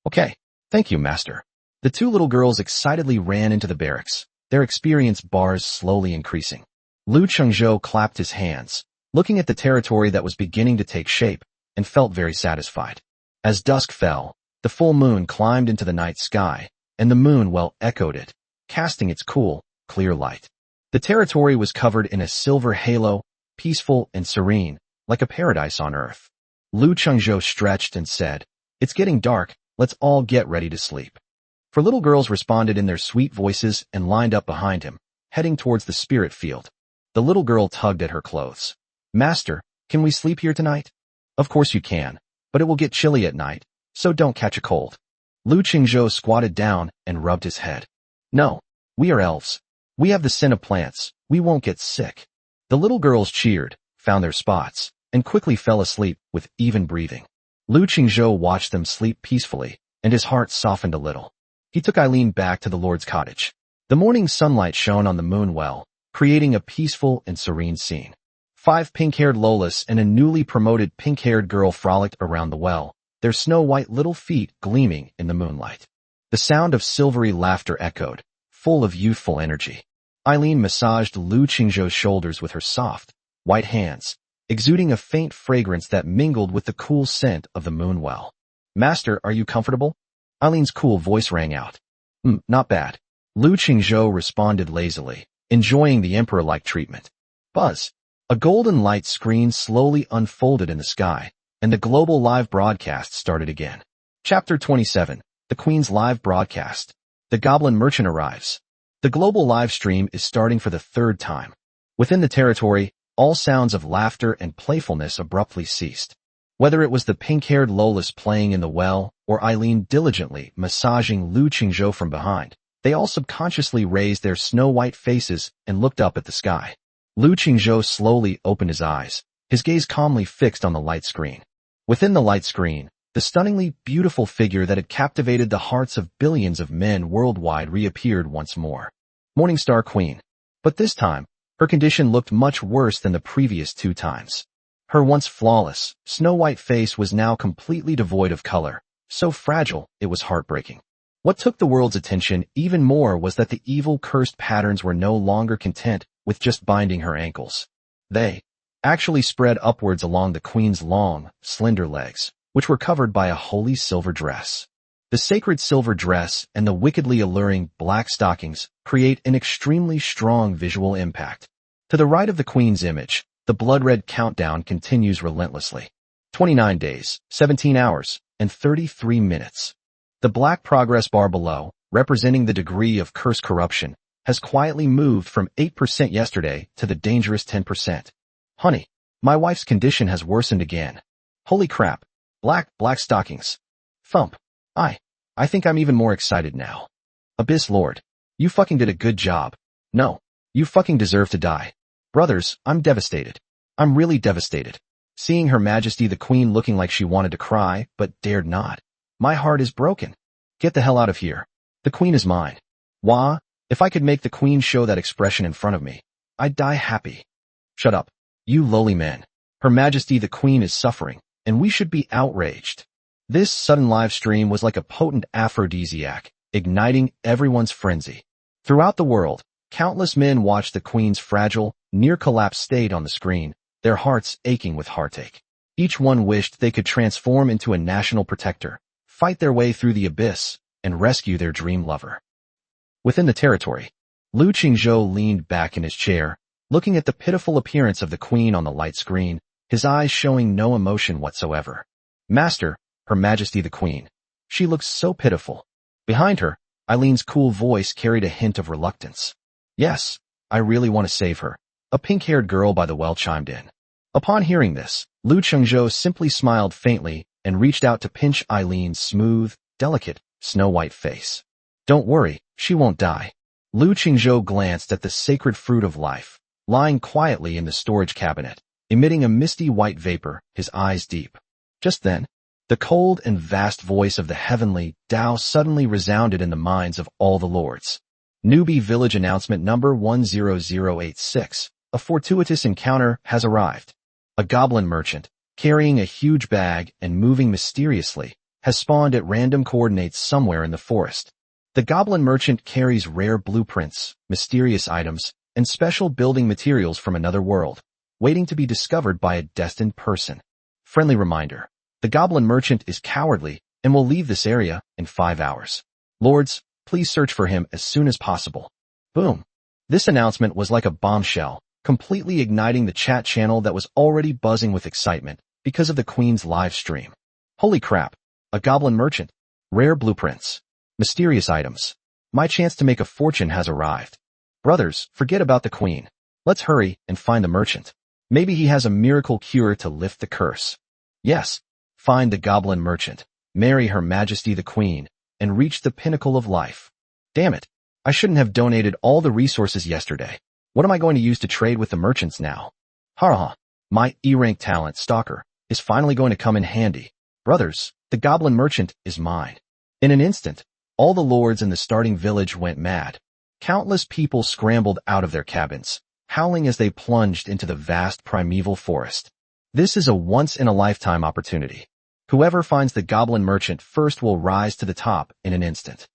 Okay, thank you, master. The 2 little girls excitedly ran into the barracks, their experience bars slowly increasing. Lu Chengzhou clapped his hands, looking at the territory that was beginning to take shape, and felt very satisfied. As dusk fell, the full moon climbed into the night sky, and the moon well echoed it, casting its cool, clear light. The territory was covered in a silver halo, peaceful and serene, like a paradise on earth. Lu Chengzhou stretched and said, It's getting dark, let's all get ready to sleep. 4 little girls responded in their sweet voices and lined up behind him, heading towards the spirit field. The little girl tugged at her clothes. Master, can we sleep here tonight? Of course you can, but it will get chilly at night, so don't catch a cold. Lu Chengzhou squatted down and rubbed his head. No, we are elves. We have the scent of plants, we won't get sick. The little girls cheered, found their spots, and quickly fell asleep with even breathing. Lu Chengzhou watched them sleep peacefully, and his heart softened a little. He took Eileen back to the Lord's cottage. The morning sunlight shone on the moon well, creating a peaceful and serene scene. 5 pink-haired Lolas and a newly promoted pink-haired girl frolicked around the well, their snow-white little feet gleaming in the moonlight. The sound of silvery laughter echoed, full of youthful energy. Eileen massaged Lu Chengzhou's shoulders with her soft, white hands, exuding a faint fragrance that mingled with the cool scent of the moon well. Master, are you comfortable? Eileen's cool voice rang out. Not bad. Lu Chengzhou responded lazily, enjoying the emperor-like treatment. Buzz. A golden light screen slowly unfolded in the sky, and the global live broadcast started again. Chapter 27. The Queen's Live Broadcast. The Goblin Merchant arrives. The global live stream is starting for the 3rd time. Within the territory, all sounds of laughter and playfulness abruptly ceased. Whether it was the pink-haired Lolas playing in the well or Eileen diligently massaging Lu Chengzhou from behind, They all subconsciously raised their snow-white faces and looked up at the sky. Lu Qingzhou slowly opened his eyes, his gaze calmly fixed on the light screen. Within the light screen, the stunningly beautiful figure that had captivated the hearts of billions of men worldwide reappeared once more. Morningstar Queen. But this time, her condition looked much worse than the previous 2 times. Her once flawless, snow-white face was now completely devoid of color, so fragile it was heartbreaking. What took the world's attention even more was that the evil cursed patterns were no longer content with just binding her ankles. They actually spread upwards along the queen's long, slender legs, which were covered by a holy silver dress. The sacred silver dress and the wickedly alluring black stockings create an extremely strong visual impact. To the right of the queen's image, the blood-red countdown continues relentlessly. 29 days, 17 hours, and 33 minutes. The black progress bar below, representing the degree of curse corruption, has quietly moved from 8% yesterday to the dangerous 10%. Honey, my wife's condition has worsened again. Holy crap. Black stockings. Thump. I think I'm even more excited now. Abyss Lord. You fucking did a good job. No. You fucking deserve to die. Brothers, I'm devastated. I'm really devastated. Seeing Her Majesty the Queen looking like she wanted to cry, but dared not. My heart is broken. Get the hell out of here. The Queen is mine. Wah, if I could make the Queen show that expression in front of me, I'd die happy. Shut up. You lowly men. Her Majesty the Queen is suffering, and we should be outraged. This sudden live stream was like a potent aphrodisiac, igniting everyone's frenzy. Throughout the world, countless men watched the Queen's fragile, near-collapse state on the screen, their hearts aching with heartache. Each one wished they could transform into a national protector, fight their way through the abyss, and rescue their dream lover. Within the territory, Lu Qingzhou leaned back in his chair, looking at the pitiful appearance of the Queen on the light screen, his eyes showing no emotion whatsoever. Master, Her Majesty the Queen. She looks so pitiful. Behind her, Eileen's cool voice carried a hint of reluctance. Yes, I really want to save her. A pink-haired girl by the well chimed in. Upon hearing this, Lu Qingzhou simply smiled faintly and reached out to pinch Eileen's smooth, delicate, snow-white face. Don't worry, she won't die. Lu Qingzhou glanced at the sacred fruit of life, lying quietly in the storage cabinet, emitting a misty white vapor, his eyes deep. Just then, the cold and vast voice of the heavenly Tao suddenly resounded in the minds of all the lords. Newbie Village announcement number 10086. A fortuitous encounter has arrived. A goblin merchant, carrying a huge bag and moving mysteriously, has spawned at random coordinates somewhere in the forest. The goblin merchant carries rare blueprints, mysterious items, and special building materials from another world, waiting to be discovered by a destined person. Friendly reminder. The goblin merchant is cowardly and will leave this area in 5 hours. Lords, please search for him as soon as possible. Boom. This announcement was like a bombshell, completely igniting the chat channel that was already buzzing with excitement because of the Queen's live stream. Holy crap. A goblin merchant. Rare blueprints. Mysterious items. My chance to make a fortune has arrived. Brothers, forget about the Queen. Let's hurry and find the merchant. Maybe he has a miracle cure to lift the curse. Yes. Find the goblin merchant, marry Her Majesty the Queen, and reach the pinnacle of life. Damn it. I shouldn't have donated all the resources yesterday. What am I going to use to trade with the merchants now? Ha. My E-rank talent, Stalker, is finally going to come in handy. Brothers, the goblin merchant is mine. In an instant, all the lords in the starting village went mad. Countless people scrambled out of their cabins, howling as they plunged into the vast primeval forest. This is a once-in-a-lifetime opportunity. Whoever finds the goblin merchant first will rise to the top in an instant.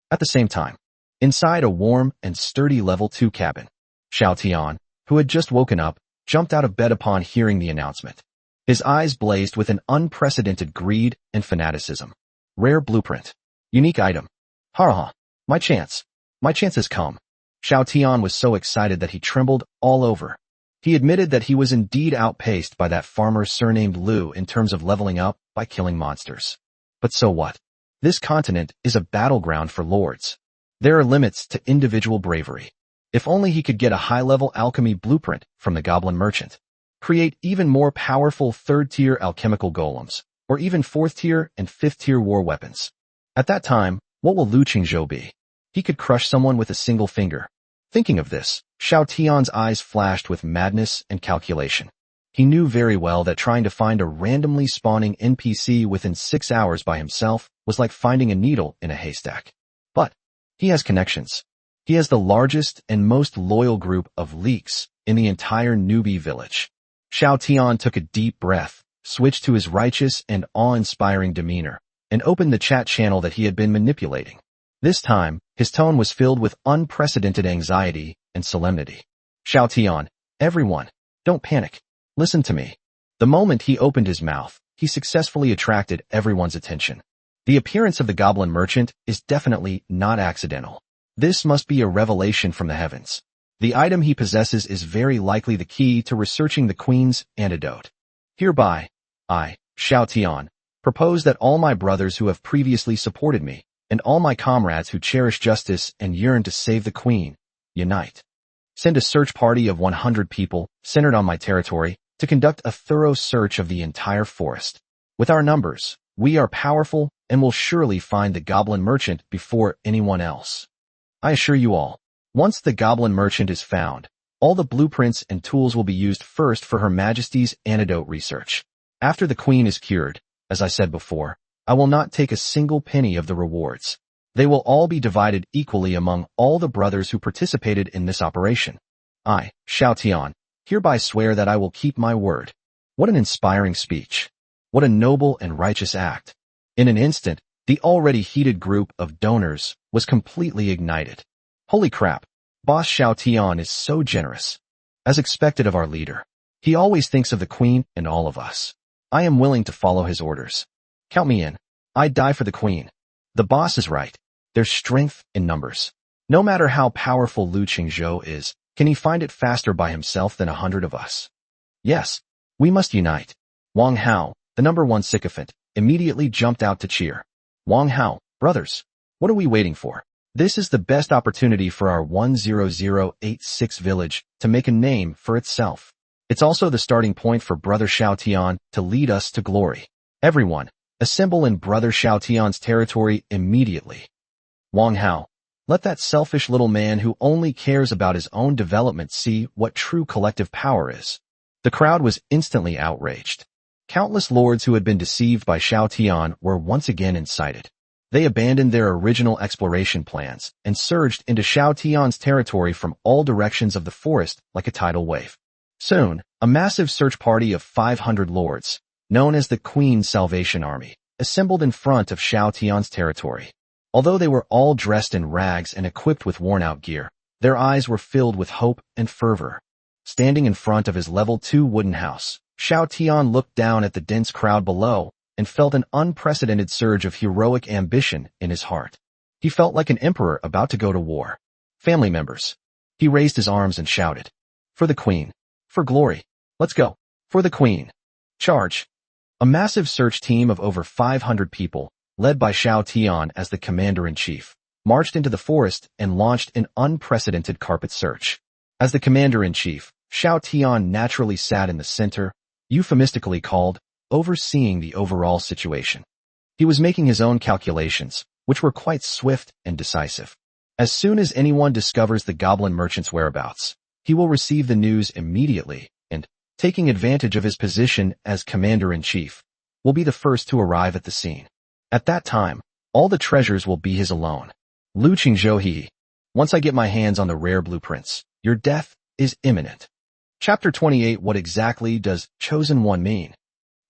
At the same time, inside a warm and sturdy level 2 cabin, Xiao Tian, who had just woken up, jumped out of bed upon hearing the announcement. His eyes blazed with an unprecedented greed and fanaticism. Rare blueprint. Unique item. Ha. My chance. My chance has come. Xiao Tian was so excited that he trembled all over. He admitted that he was indeed outpaced by that farmer surnamed Lu in terms of leveling up by killing monsters. But so what? This continent is a battleground for lords. There are limits to individual bravery. If only he could get a high-level alchemy blueprint from the goblin merchant. Create even more powerful 3rd-tier alchemical golems, or even 4th-tier and 5th-tier war weapons. At that time, what will Lu Qingzhou be? He could crush someone with a single finger. Thinking of this, Xiao Tian's eyes flashed with madness and calculation. He knew very well that trying to find a randomly spawning NPC within 6 hours by himself was like finding a needle in a haystack. But he has connections. He has the largest and most loyal group of leaks in the entire newbie village. Xiao Tian took a deep breath, switched to his righteous and awe-inspiring demeanor, and opened the chat channel that he had been manipulating. This time, his tone was filled with unprecedented anxiety and solemnity. Xiao Tian, everyone, don't panic. Listen to me. The moment he opened his mouth, he successfully attracted everyone's attention. The appearance of the goblin merchant is definitely not accidental. This must be a revelation from the heavens. The item he possesses is very likely the key to researching the queen's antidote. Hereby, I, Xiao Tian, propose that all my brothers who have previously supported me, and all my comrades who cherish justice and yearn to save the queen, unite. Send a search party of 100 people, centered on my territory, to conduct a thorough search of the entire forest. With our numbers, we are powerful and will surely find the goblin merchant before anyone else. I assure you all, once the goblin merchant is found, all the blueprints and tools will be used first for Her Majesty's antidote research. After the queen is cured, as I said before, I will not take a single penny of the rewards. They will all be divided equally among all the brothers who participated in this operation. I, Xiao Tian, hereby swear that I will keep my word. What an inspiring speech. What a noble and righteous act. In an instant, the already heated group of donors was completely ignited. Holy crap, Boss Xiao Tian is so generous. As expected of our leader, he always thinks of the queen and all of us. I am willing to follow his orders. Count me in. I'd die for the queen. The boss is right. There's strength in numbers. No matter how powerful Lu Qingzhou is, can he find it faster by himself than 100 of us? Yes, we must unite. Wang Hao, the #1 sycophant, immediately jumped out to cheer. Wang Hao, brothers, what are we waiting for? This is the best opportunity for our 10086 village to make a name for itself. It's also the starting point for Brother Xiao Tian to lead us to glory. Everyone, assemble in Brother Xiao Tian's territory immediately. Wang Hao, let that selfish little man who only cares about his own development see what true collective power is. The crowd was instantly outraged. Countless lords who had been deceived by Xiao Tian were once again incited. They abandoned their original exploration plans and surged into Xiao Tian's territory from all directions of the forest like a tidal wave. Soon, a massive search party of 500 lords, known as the Queen's Salvation Army, assembled in front of Xiao Tian's territory. Although they were all dressed in rags and equipped with worn-out gear, their eyes were filled with hope and fervor. Standing in front of his level 2 wooden house, Xiao Tian looked down at the dense crowd below and felt an unprecedented surge of heroic ambition in his heart. He felt like an emperor about to go to war. Family members. He raised his arms and shouted, "For the queen. For glory. Let's go. For the queen. Charge." A massive search team of over 500 people, led by Xiao Tian as the commander-in-chief, marched into the forest and launched an unprecedented carpet search. As the commander-in-chief, Xiao Tian naturally sat in the center, euphemistically called, overseeing the overall situation. He was making his own calculations, which were quite swift and decisive. As soon as anyone discovers the goblin merchant's whereabouts, he will receive the news immediately and, taking advantage of his position as commander-in-chief, will be the first to arrive at the scene. At that time, all the treasures will be his alone. Lu Qingzhou, once I get my hands on the rare blueprints, your death is imminent. Chapter 28. What exactly does Chosen One mean?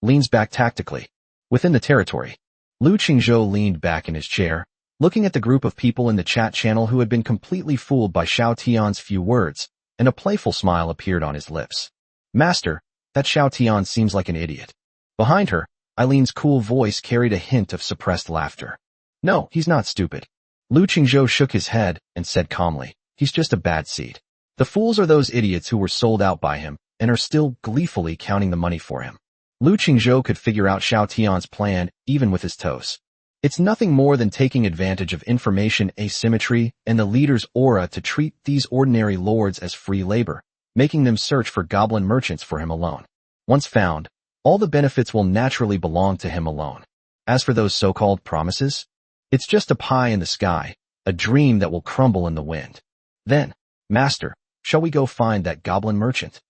Leans back tactically. Within the territory, Lu Qingzhou leaned back in his chair, looking at the group of people in the chat channel who had been completely fooled by Xiao Tian's few words, and a playful smile appeared on his lips. Master, that Xiao Tian seems like an idiot. Behind her, Eileen's cool voice carried a hint of suppressed laughter. No, he's not stupid. Lu Qingzhou shook his head and said calmly, he's just a bad seed. The fools are those idiots who were sold out by him and are still gleefully counting the money for him. Lu Qingzhou could figure out Xiao Tian's plan even with his toes. It's nothing more than taking advantage of information asymmetry and the leader's aura to treat these ordinary lords as free labor, making them search for goblin merchants for him alone. Once found, all the benefits will naturally belong to him alone. As for those so-called promises, it's just a pie in the sky, a dream that will crumble in the wind. Then, Master, shall we go find that goblin merchant?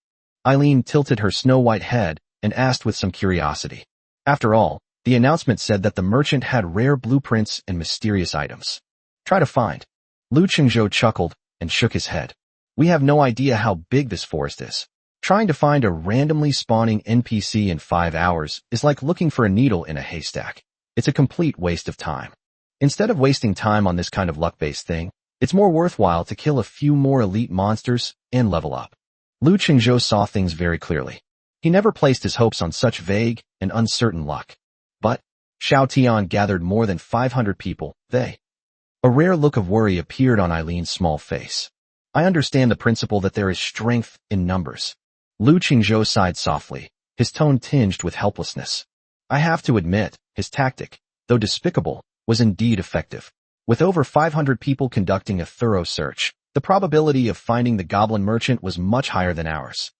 Eileen tilted her snow-white head and asked with some curiosity. After all, the announcement said that the merchant had rare blueprints and mysterious items. Try to find. Lu Qingzhou chuckled and shook his head. We have no idea how big this forest is. Trying to find a randomly spawning NPC in 5 hours is like looking for a needle in a haystack. It's a complete waste of time. Instead of wasting time on this kind of luck-based thing, it's more worthwhile to kill a few more elite monsters and level up. Lu Qingzhou saw things very clearly. He never placed his hopes on such vague and uncertain luck. But Xiao Tian gathered more than 500 people. A rare look of worry appeared on Eileen's small face. I understand the principle that there is strength in numbers. Lu Qingzhou sighed softly, his tone tinged with helplessness. I have to admit, his tactic, though despicable, was indeed effective. With over 500 people conducting a thorough search, the probability of finding the goblin merchant was much higher than ours.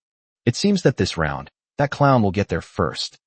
It seems that this round, that clown will get there first.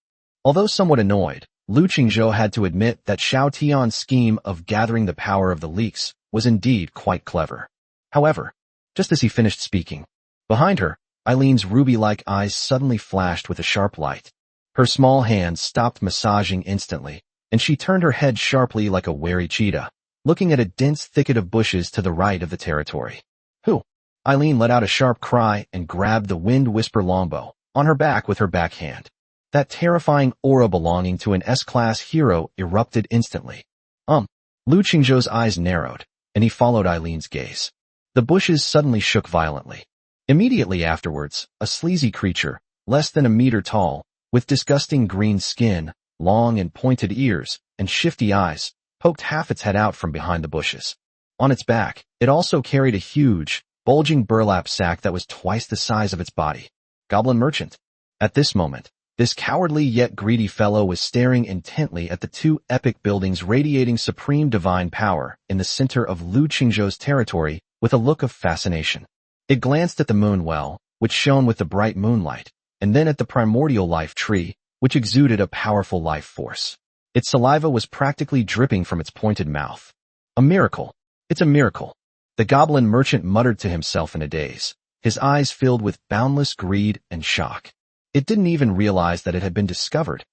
Although somewhat annoyed, Lu Qingzhou had to admit that Xiao Tian's scheme of gathering the power of the leaks was indeed quite clever. However, just as he finished speaking, behind her, Eileen's ruby-like eyes suddenly flashed with a sharp light. Her small hands stopped massaging instantly, and she turned her head sharply like a wary cheetah, looking at a dense thicket of bushes to the right of the territory. Who? Eileen let out a sharp cry and grabbed the Wind Whisper longbow on her back with her backhand. That terrifying aura belonging to an S-class hero erupted instantly. Lu Qingzhou's eyes narrowed, and he followed Eileen's gaze. The bushes suddenly shook violently. Immediately afterwards, a sleazy creature, less than a meter tall, with disgusting green skin, long and pointed ears, and shifty eyes, poked half its head out from behind the bushes. On its back, it also carried a huge, bulging burlap sack that was twice the size of its body. Goblin merchant. At this moment, this cowardly yet greedy fellow was staring intently at the two epic buildings radiating supreme divine power in the center of Lu Qingzhou's territory with a look of fascination. It glanced at the moon well, which shone with the bright moonlight, and then at the primordial life tree, which exuded a powerful life force. Its saliva was practically dripping from its pointed mouth. A miracle. It's a miracle. The goblin merchant muttered to himself in a daze, his eyes filled with boundless greed and shock. It didn't even realize that it had been discovered.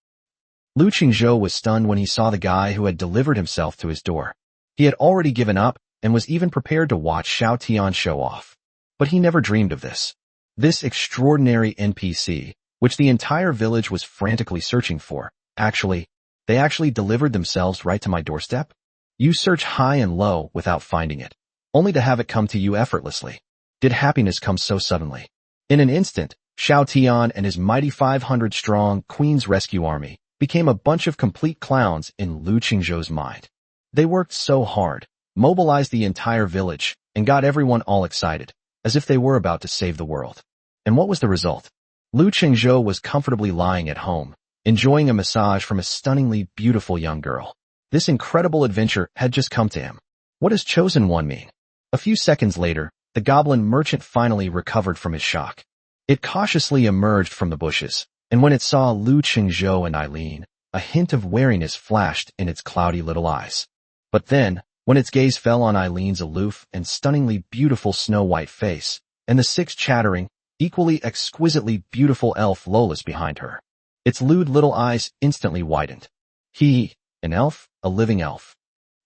Lu Qingzhou was stunned when he saw the guy who had delivered himself to his door. He had already given up and was even prepared to watch Xiao Tian show off. But he never dreamed of this. This extraordinary NPC, which the entire village was frantically searching for, they actually delivered themselves right to my doorstep? You search high and low without finding it, only to have it come to you effortlessly. Did happiness come so suddenly? In an instant, Xiao Tian and his mighty 500-strong Queen's Rescue Army became a bunch of complete clowns in Lu Qingzhou's mind. They worked so hard, mobilized the entire village, and got everyone all excited, as if they were about to save the world. And what was the result? Lu Qingzhou was comfortably lying at home, enjoying a massage from a stunningly beautiful young girl. This incredible adventure had just come to him. What does Chosen One mean? A few seconds later, the goblin merchant finally recovered from his shock. It cautiously emerged from the bushes, and when it saw Lu Qingzhou and Eileen, a hint of wariness flashed in its cloudy little eyes. But then, when its gaze fell on Eileen's aloof and stunningly beautiful snow-white face, and the 6 chattering, equally exquisitely beautiful elf Lolas behind her, its lewd little eyes instantly widened. He, an elf, a living elf.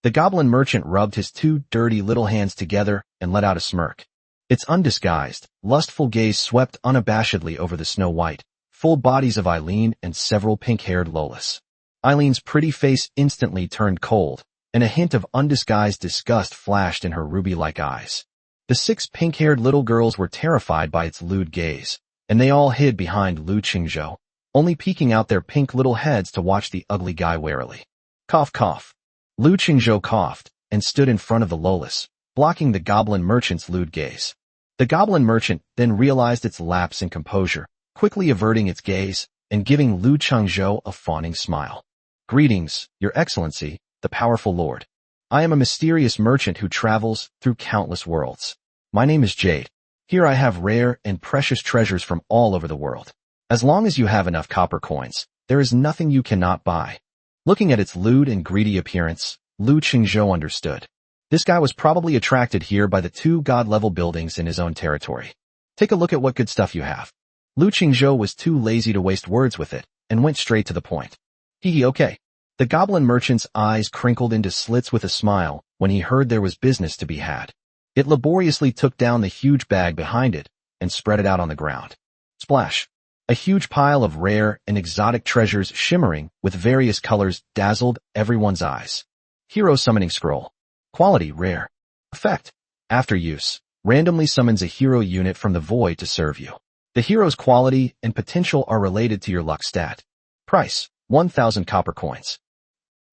The goblin merchant rubbed his 2 dirty little hands together and let out a smirk. Its undisguised, lustful gaze swept unabashedly over the snow-white, full bodies of Eileen and several pink-haired Lolas. Eileen's pretty face instantly turned cold, and a hint of undisguised disgust flashed in her ruby-like eyes. The 6 pink-haired little girls were terrified by its lewd gaze, and they all hid behind Lu Qingzhou, only peeking out their pink little heads to watch the ugly guy warily. Cough, cough. Lu Qingzhou coughed and stood in front of the Lolas, blocking the goblin merchant's lewd gaze. The goblin merchant then realized its lapse in composure, quickly averting its gaze and giving Lu Qingzhou a fawning smile. Greetings, Your Excellency, the powerful lord. I am a mysterious merchant who travels through countless worlds. My name is Jade. Here I have rare and precious treasures from all over the world. As long as you have enough copper coins, there is nothing you cannot buy. Looking at its lewd and greedy appearance, Lu Qingzhou understood. This guy was probably attracted here by the two god-level buildings in his own territory. Take a look at what good stuff you have. Lu Qingzhou was too lazy to waste words with it, and went straight to the point. Okay. The goblin merchant's eyes crinkled into slits with a smile when he heard there was business to be had. It laboriously took down the huge bag behind it and spread it out on the ground. Splash! A huge pile of rare and exotic treasures shimmering with various colors dazzled everyone's eyes. Hero Summoning Scroll. Quality rare. Effect. After use, randomly summons a hero unit from the void to serve you. The hero's quality and potential are related to your luck stat. Price, 1,000 copper coins.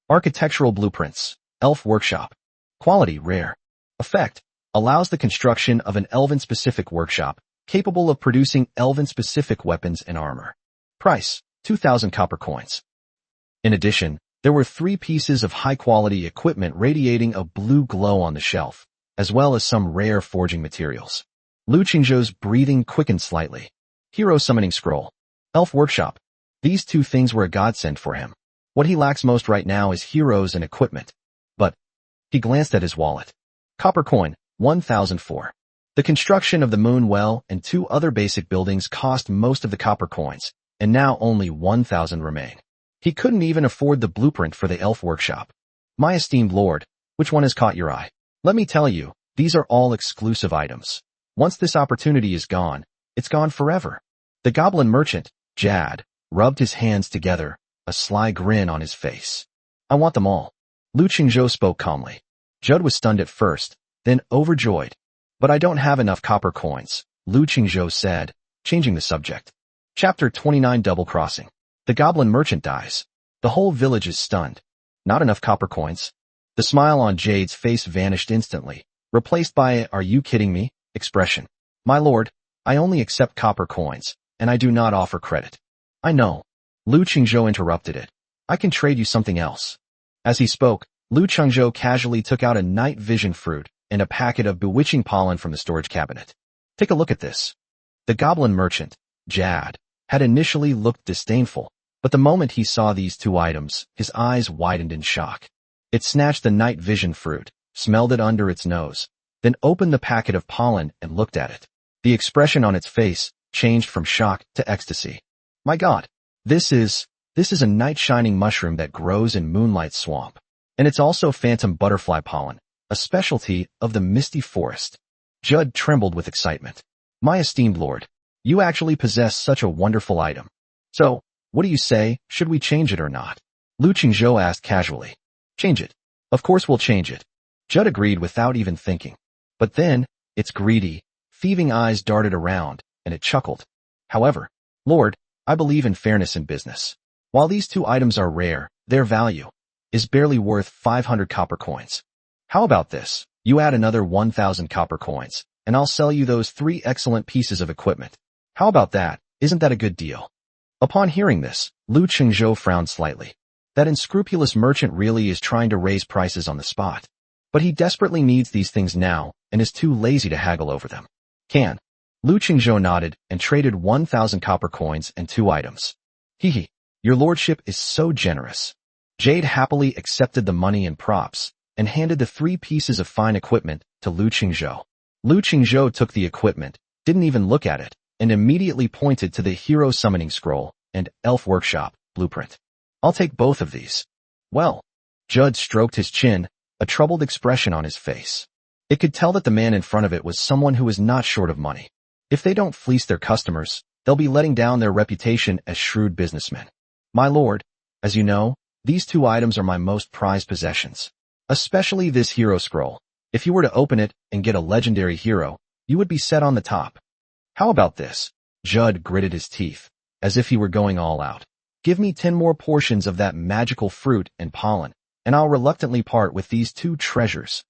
Architectural Blueprints. Elf Workshop. Quality rare. Effect. Allows the construction of an elven-specific workshop capable of producing elven-specific weapons and armor. Price, 2,000 copper coins. In addition, there were 3 pieces of high-quality equipment radiating a blue glow on the shelf, as well as some rare forging materials. Lu Qingzhou's breathing quickened slightly. Hero Summoning Scroll. Elf Workshop. These 2 things were a godsend for him. What he lacks most right now is heroes and equipment. But he glanced at his wallet. Copper coin, 1,004. The construction of the Moon Well and 2 other basic buildings cost most of the copper coins, and now only 1,000 remain. He couldn't even afford the blueprint for the elf workshop. My esteemed lord, which one has caught your eye? Let me tell you, these are all exclusive items. Once this opportunity is gone, it's gone forever. The goblin merchant, Jad, rubbed his hands together, a sly grin on his face. I want them all. Lu Qingzhou spoke calmly. Judd was stunned at first, then overjoyed. But I don't have enough copper coins, Lu Qingzhou said, changing the subject. Chapter 29 Double Crossing. The goblin merchant dies. The whole village is stunned. Not enough copper coins. The smile on Jade's face vanished instantly, replaced by a "are you kidding me" expression. My lord, I only accept copper coins, and I do not offer credit. I know. Lu Qingzhou interrupted it. I can trade you something else. As he spoke, Lu Qingzhou casually took out a night vision fruit and a packet of bewitching pollen from the storage cabinet. Take a look at this. The goblin merchant, Jad, had initially looked disdainful, but the moment he saw these 2 items, his eyes widened in shock. It snatched the night vision fruit, smelled it under its nose, then opened the packet of pollen and looked at it. The expression on its face changed from shock to ecstasy. My God, this is a night shining mushroom that grows in Moonlight Swamp. And it's also phantom butterfly pollen, a specialty of the misty forest. Judd trembled with excitement. My esteemed lord, you actually possess such a wonderful item. So, what do you say, should we change it or not? Lu Qingzhou asked casually. Change it. Of course we'll change it. Judd agreed without even thinking. But then, its greedy, thieving eyes darted around, and it chuckled. However, lord, I believe in fairness in business. While these 2 items are rare, their value is barely worth 500 copper coins. How about this? You add another 1,000 copper coins, and I'll sell you those 3 excellent pieces of equipment. How about that? Isn't that a good deal? Upon hearing this, Lu Qingzhou frowned slightly. That unscrupulous merchant really is trying to raise prices on the spot. But he desperately needs these things now, and is too lazy to haggle over them. Can. Lu Qingzhou nodded and traded 1,000 copper coins and 2 items. Hee. Your lordship is so generous. Jade happily accepted the money and props, and handed the 3 pieces of fine equipment to Lu Qingzhou. Lu Qingzhou took the equipment, didn't even look at it, and immediately pointed to the Hero Summoning Scroll and Elf Workshop blueprint. I'll take both of these. Well, Judd stroked his chin, a troubled expression on his face. It could tell that the man in front of it was someone who was not short of money. If they don't fleece their customers, they'll be letting down their reputation as shrewd businessmen. My lord, as you know, these 2 items are my most prized possessions. Especially this hero scroll. If you were to open it and get a legendary hero, you would be set on the top. How about this? Judd gritted his teeth, as if he were going all out. Give me 10 more portions of that magical fruit and pollen, and I'll reluctantly part with these 2 treasures.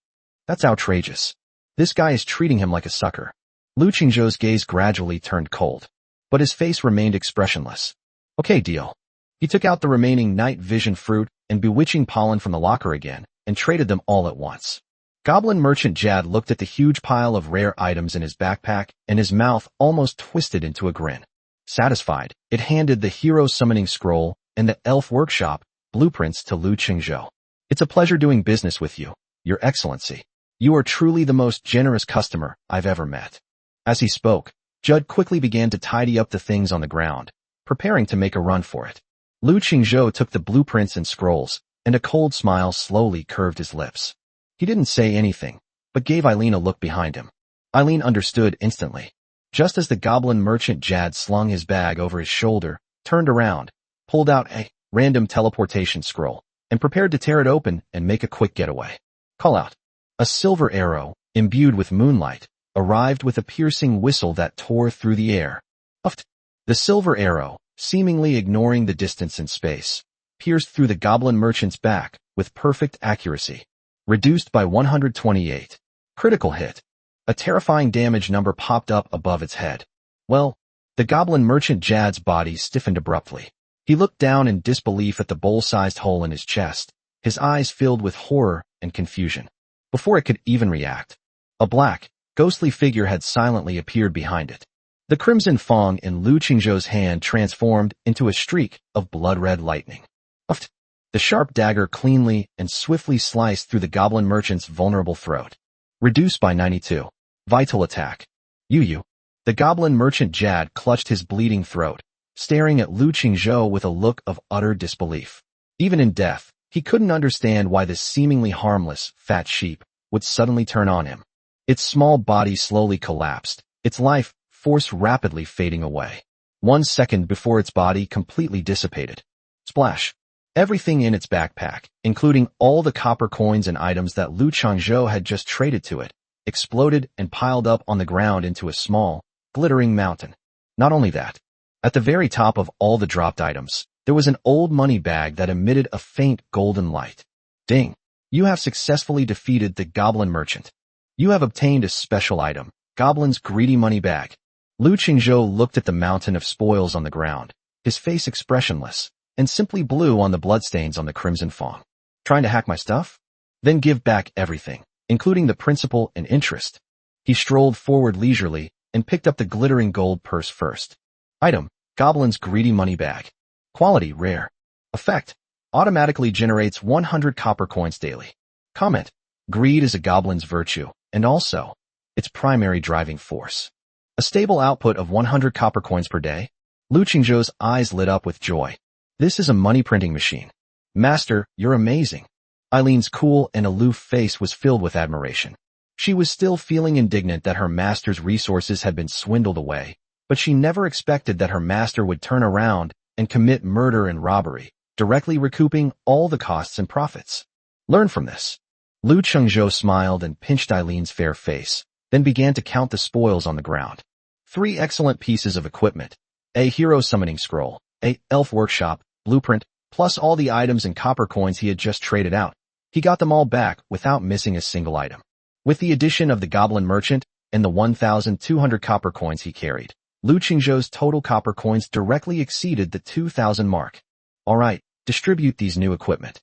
That's outrageous. This guy is treating him like a sucker. Lu Qingzhou's gaze gradually turned cold, but his face remained expressionless. Okay, deal. He took out the remaining night vision fruit and bewitching pollen from the locker again, and traded them all at once. Goblin merchant Jad looked at the huge pile of rare items in his backpack, and his mouth almost twisted into a grin. Satisfied, it handed the Hero Summoning Scroll and the Elf Workshop blueprints to Lu Qingzhou. It's a pleasure doing business with you, Your Excellency. You are truly the most generous customer I've ever met. As he spoke, Judd quickly began to tidy up the things on the ground, preparing to make a run for it. Lu Qingzhou took the blueprints and scrolls, and a cold smile slowly curved his lips. He didn't say anything, but gave Eileen a look behind him. Eileen understood instantly. Just as the goblin merchant Jad slung his bag over his shoulder, turned around, pulled out a random teleportation scroll, and prepared to tear it open and make a quick getaway. Call out. A silver arrow, imbued with moonlight, arrived with a piercing whistle that tore through the air. Uft. The silver arrow, seemingly ignoring the distance and space, pierced through the goblin merchant's back with perfect accuracy. Reduced by 128. Critical hit. A terrifying damage number popped up above its head. Well, the goblin merchant Jad's body stiffened abruptly. He looked down in disbelief at the bowl-sized hole in his chest, his eyes filled with horror and confusion. Before it could even react, a black, ghostly figure had silently appeared behind it. The crimson fong in Lu Qingzhou's hand transformed into a streak of blood-red lightning. Uft. The sharp dagger cleanly and swiftly sliced through the goblin merchant's vulnerable throat. Reduced by 92. Vital attack. Yu. The goblin merchant Jad clutched his bleeding throat, staring at Lu Qingzhou with a look of utter disbelief. Even in death, he couldn't understand why this seemingly harmless, fat sheep would suddenly turn on him. Its small body slowly collapsed, its life force rapidly fading away. 1 second before its body completely dissipated. Splash. Everything in its backpack, including all the copper coins and items that Lu Qingzhou had just traded to it, exploded and piled up on the ground into a small, glittering mountain. Not only that, at the very top of all the dropped items, there was an old money bag that emitted a faint golden light. Ding! You have successfully defeated the goblin merchant. You have obtained a special item, Goblin's greedy money bag. Lu Qingzhou looked at the mountain of spoils on the ground, his face expressionless, and simply blew on the bloodstains on the crimson fong. Trying to hack my stuff? Then give back everything, including the principal and interest. He strolled forward leisurely and picked up the glittering gold purse first. Item, Goblin's greedy money bag. Quality, rare. Effect, automatically generates 100 copper coins daily. Comment, greed is a goblin's virtue, and also, its primary driving force. A stable output of 100 copper coins per day? Lu Qingzhou's eyes lit up with joy. This is a money printing machine. Master, you're amazing. Eileen's cool and aloof face was filled with admiration. She was still feeling indignant that her master's resources had been swindled away, but she never expected that her master would turn around and commit murder and robbery, directly recouping all the costs and profits. Learn from this. Lu Qingzhou smiled and pinched Eileen's fair face, then began to count the spoils on the ground. 3 excellent pieces of equipment. A hero summoning scroll, a elf workshop, blueprint, plus all the items and copper coins he had just traded out. He got them all back without missing a single item. With the addition of the goblin merchant and the 1,200 copper coins he carried, Lu Qingzhou's total copper coins directly exceeded the 2,000 mark. All right, distribute these new equipment.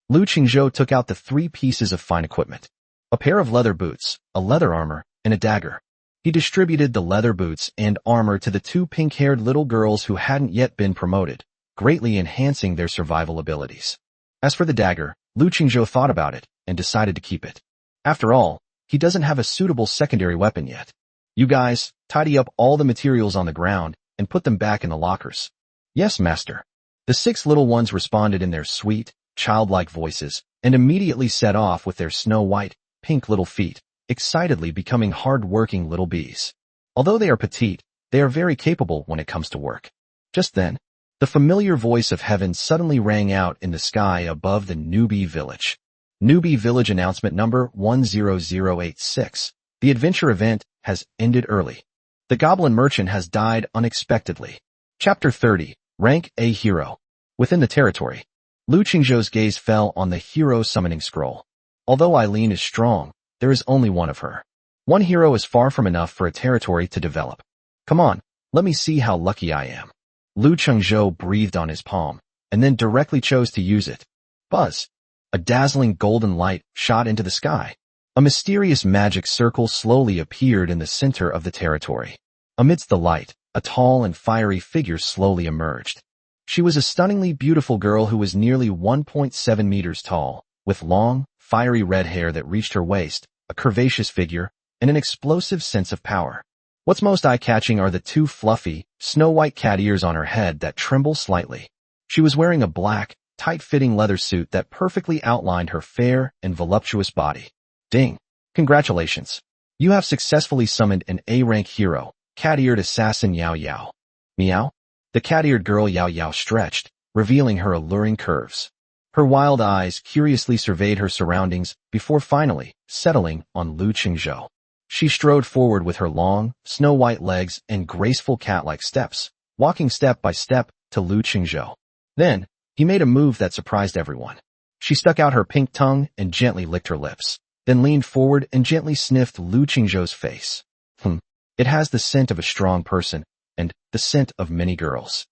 Lu Qingzhou took out the 3 pieces of fine equipment. A pair of leather boots, a leather armor, and a dagger. He distributed the leather boots and armor to the 2 pink-haired little girls who hadn't yet been promoted, greatly enhancing their survival abilities. As for the dagger, Lu Qingzhou thought about it and decided to keep it. After all, he doesn't have a suitable secondary weapon yet. You guys, tidy up all the materials on the ground and put them back in the lockers. Yes, master. The 6 little ones responded in their sweet, childlike voices and immediately set off with their snow-white, pink little feet, excitedly becoming hard-working little bees. Although they are petite, they are very capable when it comes to work. Just then, the familiar voice of heaven suddenly rang out in the sky above the newbie village. Newbie village announcement number 10086. The adventure event has ended early. The goblin merchant has died unexpectedly. Chapter 30. Rank A hero. Within the territory, Lu Qingzhou's gaze fell on the hero summoning scroll. Although Eileen is strong, there is only one of her. One hero is far from enough for a territory to develop. Come on, let me see how lucky I am. Lu Qingzhou breathed on his palm, and then directly chose to use it. Buzz. A dazzling golden light shot into the sky. A mysterious magic circle slowly appeared in the center of the territory. Amidst the light, a tall and fiery figure slowly emerged. She was a stunningly beautiful girl who was nearly 1.7 meters tall, with long, fiery red hair that reached her waist, a curvaceous figure, and an explosive sense of power. What's most eye-catching are the two fluffy, snow-white cat ears on her head that tremble slightly. She was wearing a black, tight-fitting leather suit that perfectly outlined her fair and voluptuous body. Ding! Congratulations! You have successfully summoned an A-rank hero, cat-eared assassin Yao Yao. Meow? The cat-eared girl Yao Yao stretched, revealing her alluring curves. Her wild eyes curiously surveyed her surroundings before finally settling on Lu Qingzhou. She strode forward with her long, snow-white legs and graceful cat-like steps, walking step by step to Lu Qingzhou. Then, he made a move that surprised everyone. She stuck out her pink tongue and gently licked her lips, then leaned forward and gently sniffed Lu Qingzhou's face. It has the scent of a strong person, and the scent of many girls.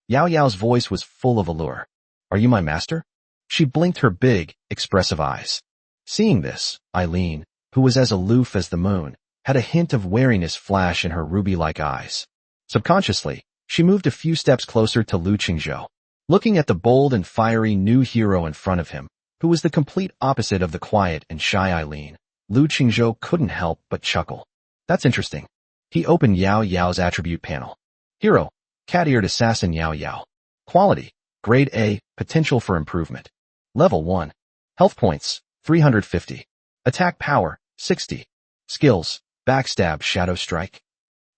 Yao Yao's voice was full of allure. Are you my master? She blinked her big, expressive eyes. Seeing this, Eileen, who was as aloof as the moon, had a hint of wariness flash in her ruby-like eyes. Subconsciously, she moved a few steps closer to Lu Qingzhou, looking at the bold and fiery new hero in front of him, who was the complete opposite of the quiet and shy Eileen. Lu Qingzhou couldn't help but chuckle. That's interesting. He opened Yao Yao's attribute panel. Hero, cat-eared assassin Yao Yao. Quality, grade A, potential for improvement. Level 1. Health points, 350. Attack power, 60. Skills, backstab, shadow strike.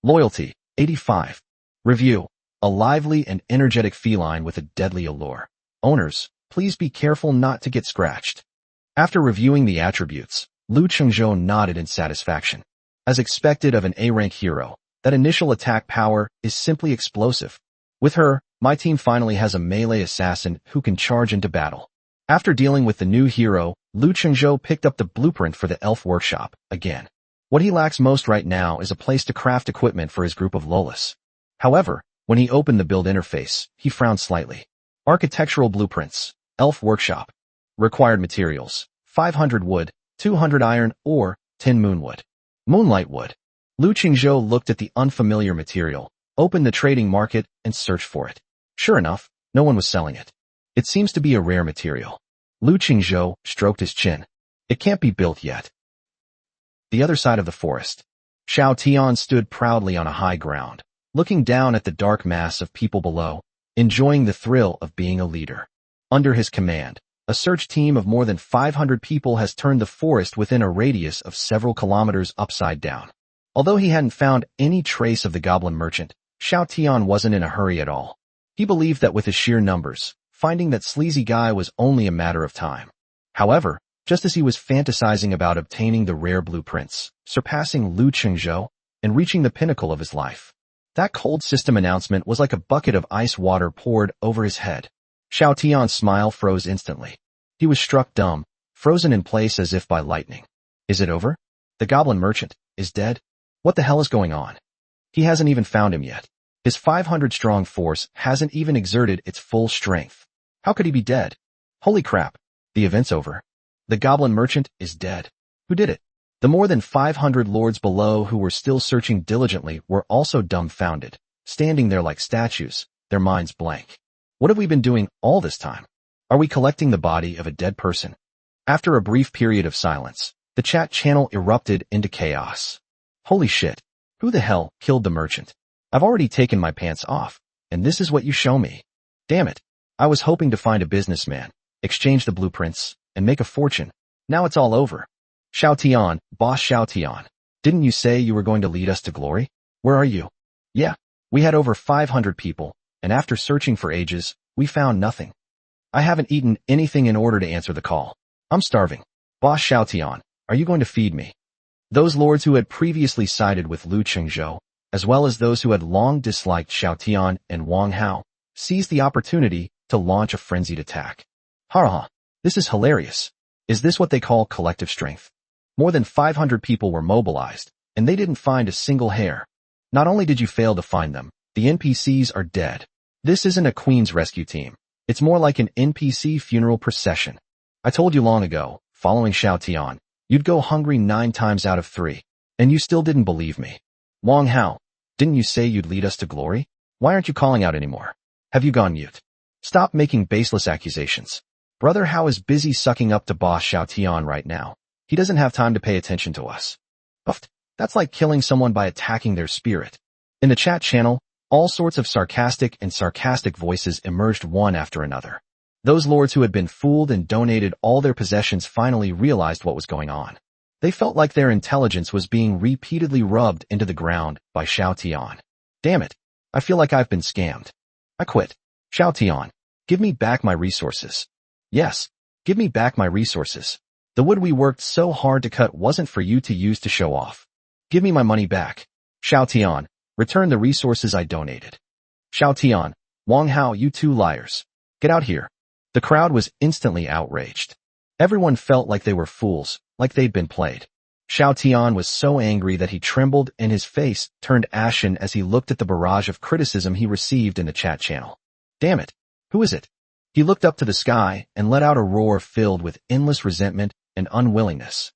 Loyalty, 85. Review, a lively and energetic feline with a deadly allure. Owners, please be careful not to get scratched. After reviewing the attributes, Lu Qingzhou nodded in satisfaction. As expected of an A-rank hero, that initial attack power is simply explosive. With her, my team finally has a melee assassin who can charge into battle. After dealing with the new hero, Lu Qingzhou picked up the blueprint for the elf workshop, again. What he lacks most right now is a place to craft equipment for his group of Lolas. However, when he opened the build interface, he frowned slightly. Architectural blueprints, elf workshop. Required materials, 500 wood, 200 iron, or 10 moonwood. Moonlight wood. Lu Qingzhou looked at the unfamiliar material, opened the trading market, and searched for it. Sure enough, no one was selling it. It seems to be a rare material. Lu Qingzhou stroked his chin. It can't be built yet. The other side of the forest. Xiao Tian stood proudly on a high ground, looking down at the dark mass of people below, enjoying the thrill of being a leader. Under his command, a search team of more than 500 people has turned the forest within a radius of several kilometers upside down. Although he hadn't found any trace of the goblin merchant, Xiao Tian wasn't in a hurry at all. He believed that with his sheer numbers, finding that sleazy guy was only a matter of time. However, just as he was fantasizing about obtaining the rare blueprints, surpassing Lu Qingzhou, and reaching the pinnacle of his life, that cold system announcement was like a bucket of ice water poured over his head. Xiao Tian's smile froze instantly. He was struck dumb, frozen in place as if by lightning. Is it over? The goblin merchant is dead? What the hell is going on? He hasn't even found him yet. His 500-strong force hasn't even exerted its full strength. How could he be dead? Holy crap. The event's over. The goblin merchant is dead. Who did it? The more than 500 lords below who were still searching diligently were also dumbfounded, standing there like statues, their minds blank. What have we been doing all this time? Are we collecting the body of a dead person? After a brief period of silence, the chat channel erupted into chaos. Holy shit. Who the hell killed the merchant? I've already taken my pants off, and this is what you show me. Damn it. I was hoping to find a businessman, exchange the blueprints, and make a fortune. Now it's all over. Xiao Tian, boss Xiao Tian. Didn't you say you were going to lead us to glory? Where are you? Yeah, we had over 500 people, and after searching for ages, we found nothing. I haven't eaten anything in order to answer the call. I'm starving. Boss Xiao Tian, are you going to feed me? Those lords who had previously sided with Lu Qingzhou, as well as those who had long disliked Xiao Tian and Wang Hao, seized the opportunity to launch a frenzied attack. Ha! This is hilarious. Is this what they call collective strength? More than 500 people were mobilized, and they didn't find a single hair. Not only did you fail to find them, the NPCs are dead. This isn't a Queen's rescue team. It's more like an NPC funeral procession. I told you long ago, following Xiao Tian, you'd go hungry 9 times out of 3, and you still didn't believe me. Wang Hao, didn't you say you'd lead us to glory? Why aren't you calling out anymore? Have you gone mute? Stop making baseless accusations. Brother Hao is busy sucking up to boss Xiao Tian right now. He doesn't have time to pay attention to us. Uft, that's like killing someone by attacking their spirit. In the chat channel, all sorts of sarcastic voices emerged one after another. Those lords who had been fooled and donated all their possessions finally realized what was going on. They felt like their intelligence was being repeatedly rubbed into the ground by Xiao Tian. Damn it, I feel like I've been scammed. I quit. Xiao Tian, give me back my resources. Yes, give me back my resources. The wood we worked so hard to cut wasn't for you to use to show off. Give me my money back. Xiao Tian, return the resources I donated. Xiao Tian, Wang Hao, you two liars. Get out here. The crowd was instantly outraged. Everyone felt like they were fools, like they'd been played. Xiao Tian was so angry that he trembled and his face turned ashen as he looked at the barrage of criticism he received in the chat channel. Damn it! Who is it? He looked up to the sky and let out a roar filled with endless resentment and unwillingness.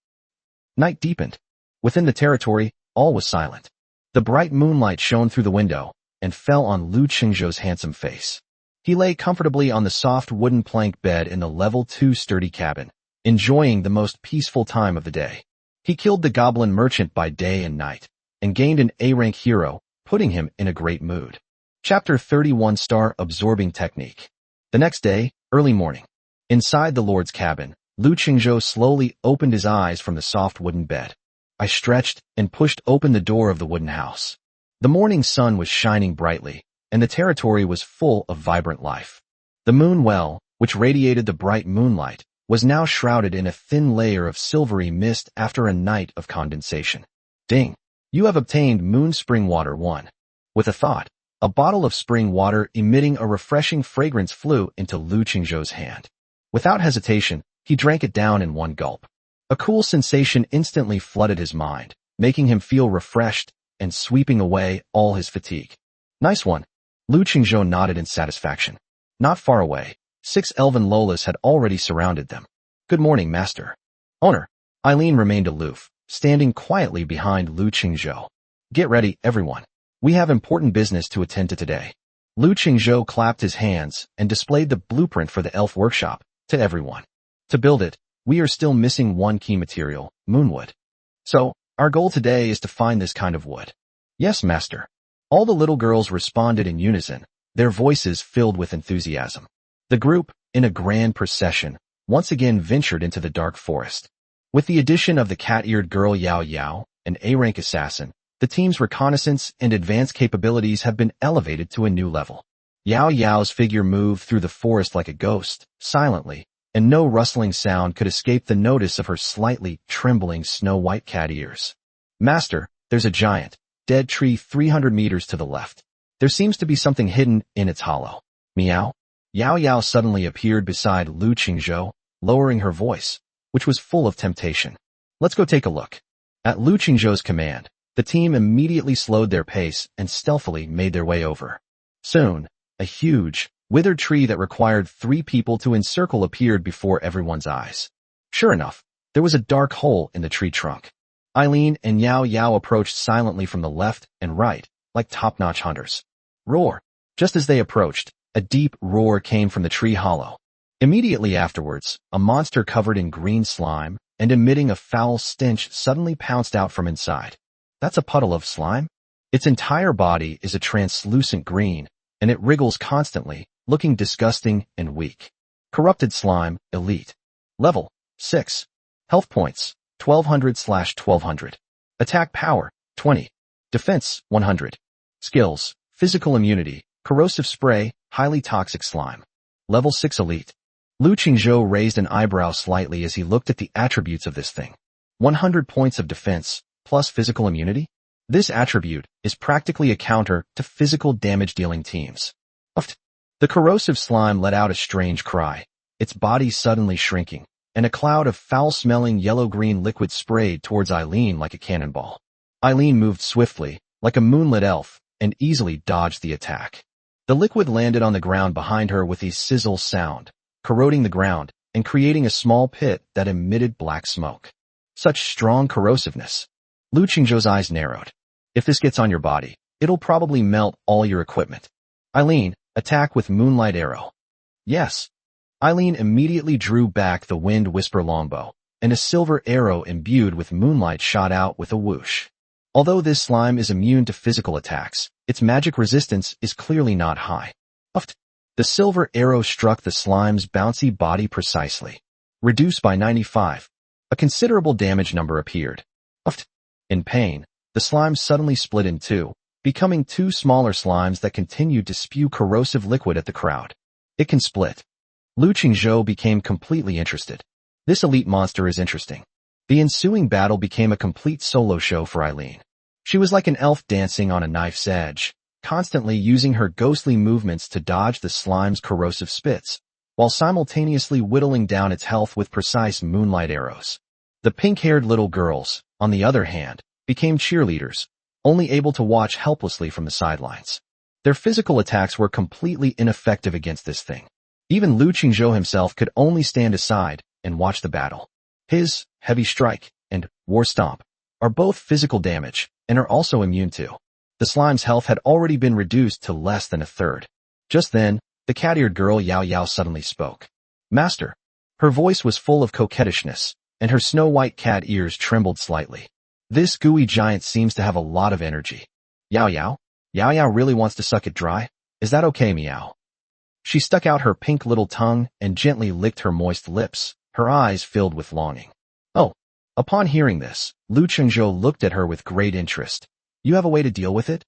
Night deepened. Within the territory, all was silent. The bright moonlight shone through the window and fell on Lu Qingzhou's handsome face. He lay comfortably on the soft wooden plank bed in the level 2 sturdy cabin, enjoying the most peaceful time of the day. He killed the goblin merchant by day and night, and gained an A-rank hero, putting him in a great mood. Chapter 31 Star Absorbing Technique. The next day, early morning. Inside the Lord's cabin, Lu Qingzhou slowly opened his eyes from the soft wooden bed. I stretched and pushed open the door of the wooden house. The morning sun was shining brightly, and the territory was full of vibrant life. The moon well, which radiated the bright moonlight, was now shrouded in a thin layer of silvery mist after a night of condensation. Ding! You have obtained Moon Spring Water 1. With a thought, a bottle of spring water emitting a refreshing fragrance flew into Lu Qingzhou's hand. Without hesitation, he drank it down in one gulp. A cool sensation instantly flooded his mind, making him feel refreshed and sweeping away all his fatigue. Nice one. Lu Qingzhou nodded in satisfaction. Not far away, 6 elven Lolas had already surrounded them. Good morning, master. Owner. Eileen remained aloof, standing quietly behind Lu Qingzhou. Get ready, everyone. We have important business to attend to today. Lu Qingzhou clapped his hands and displayed the blueprint for the elf workshop to everyone. To build it, we are still missing one key material, moonwood. So, our goal today is to find this kind of wood. Yes, master. All the little girls responded in unison, their voices filled with enthusiasm. The group, in a grand procession, once again ventured into the dark forest. With the addition of the cat-eared girl Yao Yao, an A-rank assassin, the team's reconnaissance and advanced capabilities have been elevated to a new level. Yao Yao's figure moved through the forest like a ghost, silently, and no rustling sound could escape the notice of her slightly trembling snow-white cat ears. Master, there's a giant, dead tree 300 meters to the left. There seems to be something hidden in its hollow. Meow? Yao Yao suddenly appeared beside Lu Qingzhou, lowering her voice, which was full of temptation. Let's go take a look. At Lu Qingzhou's command, the team immediately slowed their pace and stealthily made their way over. Soon, a huge, withered tree that required 3 people to encircle appeared before everyone's eyes. Sure enough, there was a dark hole in the tree trunk. Eileen and Yao Yao approached silently from the left and right, like top-notch hunters. Roar! Just as they approached, a deep roar came from the tree hollow. Immediately afterwards, a monster covered in green slime and emitting a foul stench suddenly pounced out from inside. That's a puddle of slime? Its entire body is a translucent green, and it wriggles constantly, looking disgusting and weak. Corrupted slime, elite. Level 6. Health points 1200/1200. Attack power 20. Defense 100. Skills: physical immunity, corrosive spray, highly toxic slime. Level 6 elite. Lu Qingzhou raised an eyebrow slightly as he looked at the attributes of this thing. 100 points of defense plus physical immunity? This attribute is practically a counter to physical damage-dealing teams. The corrosive slime let out a strange cry, its body suddenly shrinking, and a cloud of foul-smelling yellow-green liquid sprayed towards Eileen like a cannonball. Eileen moved swiftly, like a moonlit elf, and easily dodged the attack. The liquid landed on the ground behind her with a sizzle sound, corroding the ground and creating a small pit that emitted black smoke. Such strong corrosiveness. Lu Qingzhou's eyes narrowed. If this gets on your body, it'll probably melt all your equipment. Eileen, attack with Moonlight Arrow. Yes. Eileen immediately drew back the Wind Whisper longbow, and a silver arrow imbued with moonlight shot out with a whoosh. Although this slime is immune to physical attacks, its magic resistance is clearly not high. Uft. The silver arrow struck the slime's bouncy body precisely. Reduced by 95. A considerable damage number appeared. Uft. In pain, the slime suddenly split in two, becoming two smaller slimes that continued to spew corrosive liquid at the crowd. It can split. Lu Qingzhou became completely interested. This elite monster is interesting. The ensuing battle became a complete solo show for Eileen. She was like an elf dancing on a knife's edge, constantly using her ghostly movements to dodge the slime's corrosive spits, while simultaneously whittling down its health with precise moonlight arrows. The pink-haired little girls, on the other hand, became cheerleaders, only able to watch helplessly from the sidelines. Their physical attacks were completely ineffective against this thing. Even Lu Qingzhou himself could only stand aside and watch the battle. His heavy strike and war stomp are both physical damage and are also immune to. The slime's health had already been reduced to less than a third. Just then, the cat-eared girl Yao Yao suddenly spoke. Master. Her voice was full of coquettishness, and her snow-white cat ears trembled slightly. This gooey giant seems to have a lot of energy. Yao Yao? Yao Yao really wants to suck it dry? Is that okay, meow? She stuck out her pink little tongue and gently licked her moist lips, her eyes filled with longing. Oh. Upon hearing this, Lu Qingzhou looked at her with great interest. You have a way to deal with it?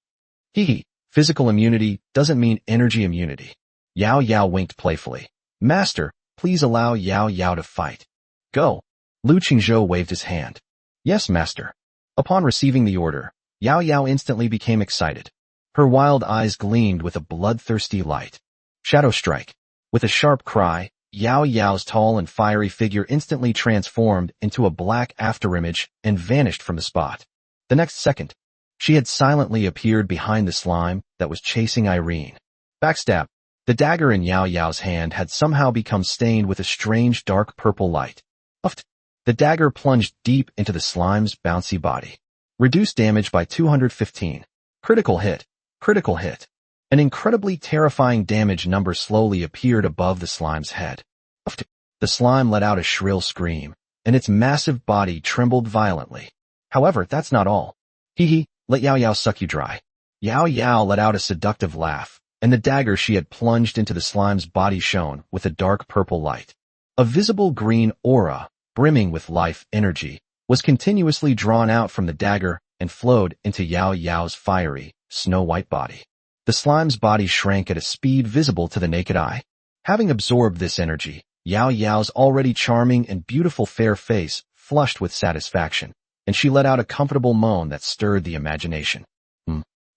Hee. Physical immunity doesn't mean energy immunity. Yao Yao winked playfully. Master, please allow Yao Yao to fight. Go. Lu Qingzhou waved his hand. Yes, master. Upon receiving the order, Yao Yao instantly became excited. Her wild eyes gleamed with a bloodthirsty light. Shadow strike. With a sharp cry, Yao Yao's tall and fiery figure instantly transformed into a black afterimage and vanished from the spot. The next second, she had silently appeared behind the slime that was chasing Irene. Backstab. The dagger in Yao Yao's hand had somehow become stained with a strange dark purple light. Uft. The dagger plunged deep into the slime's bouncy body. Reduced damage by 215. Critical hit. Critical hit. An incredibly terrifying damage number slowly appeared above the slime's head. Uft. The slime let out a shrill scream, and its massive body trembled violently. However, that's not all. Hee. Let Yao Yao suck you dry. Yao Yao let out a seductive laugh, and the dagger she had plunged into the slime's body shone with a dark purple light. A visible green aura, brimming with life energy, was continuously drawn out from the dagger and flowed into Yao Yao's fiery, snow-white body. The slime's body shrank at a speed visible to the naked eye. Having absorbed this energy, Yao Yao's already charming and beautiful fair face flushed with satisfaction, and she let out a comfortable moan that stirred the imagination.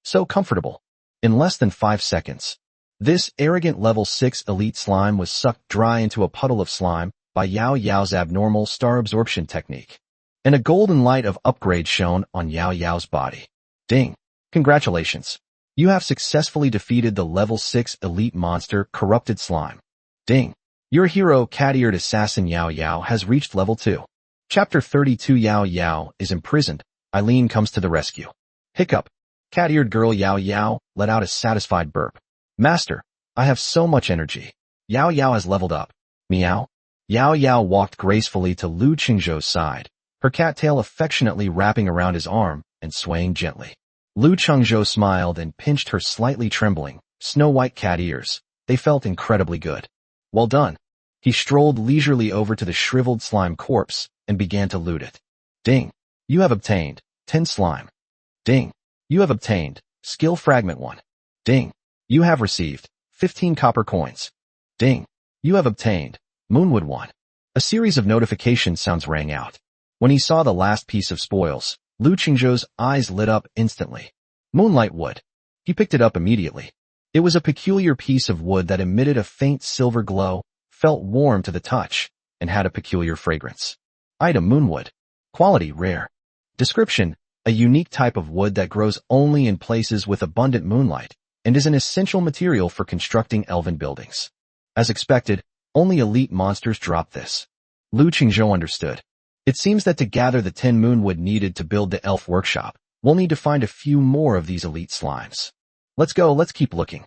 So comfortable. In less than 5 seconds, this arrogant level 6 elite slime was sucked dry into a puddle of slime by Yao Yao's abnormal star absorption technique, and a golden light of upgrade shone on Yao Yao's body. Ding! Congratulations! You have successfully defeated the level 6 elite monster Corrupted Slime. Ding! Your hero cat-eared assassin Yao Yao has reached level 2. Chapter 32 Yao Yao is imprisoned. Eileen comes to the rescue. Hiccup. Cat-eared girl Yao Yao let out a satisfied burp. Master, I have so much energy. Yao Yao has leveled up. Meow. Yao Yao walked gracefully to Lu Qingzhou's side, her cat tail affectionately wrapping around his arm and swaying gently. Lu Qingzhou smiled and pinched her slightly trembling, snow-white cat ears. They felt incredibly good. Well done. He strolled leisurely over to the shriveled slime corpse and began to loot it. Ding. You have obtained 10 slime. Ding. You have obtained skill fragment 1. Ding. You have received 15 copper coins. Ding. You have obtained Moonwood 1. A series of notification sounds rang out. When he saw the last piece of spoils, Lu Qingzhou's eyes lit up instantly. Moonlight wood. He picked it up immediately. It was a peculiar piece of wood that emitted a faint silver glow, felt warm to the touch, and had a peculiar fragrance. Item Moonwood. Quality rare. Description: a unique type of wood that grows only in places with abundant moonlight, and is an essential material for constructing elven buildings. As expected, only elite monsters drop this. Lu Qingzhou understood. It seems that to gather the 10 moonwood needed to build the elf workshop, we'll need to find a few more of these elite slimes. Let's go, let's keep looking.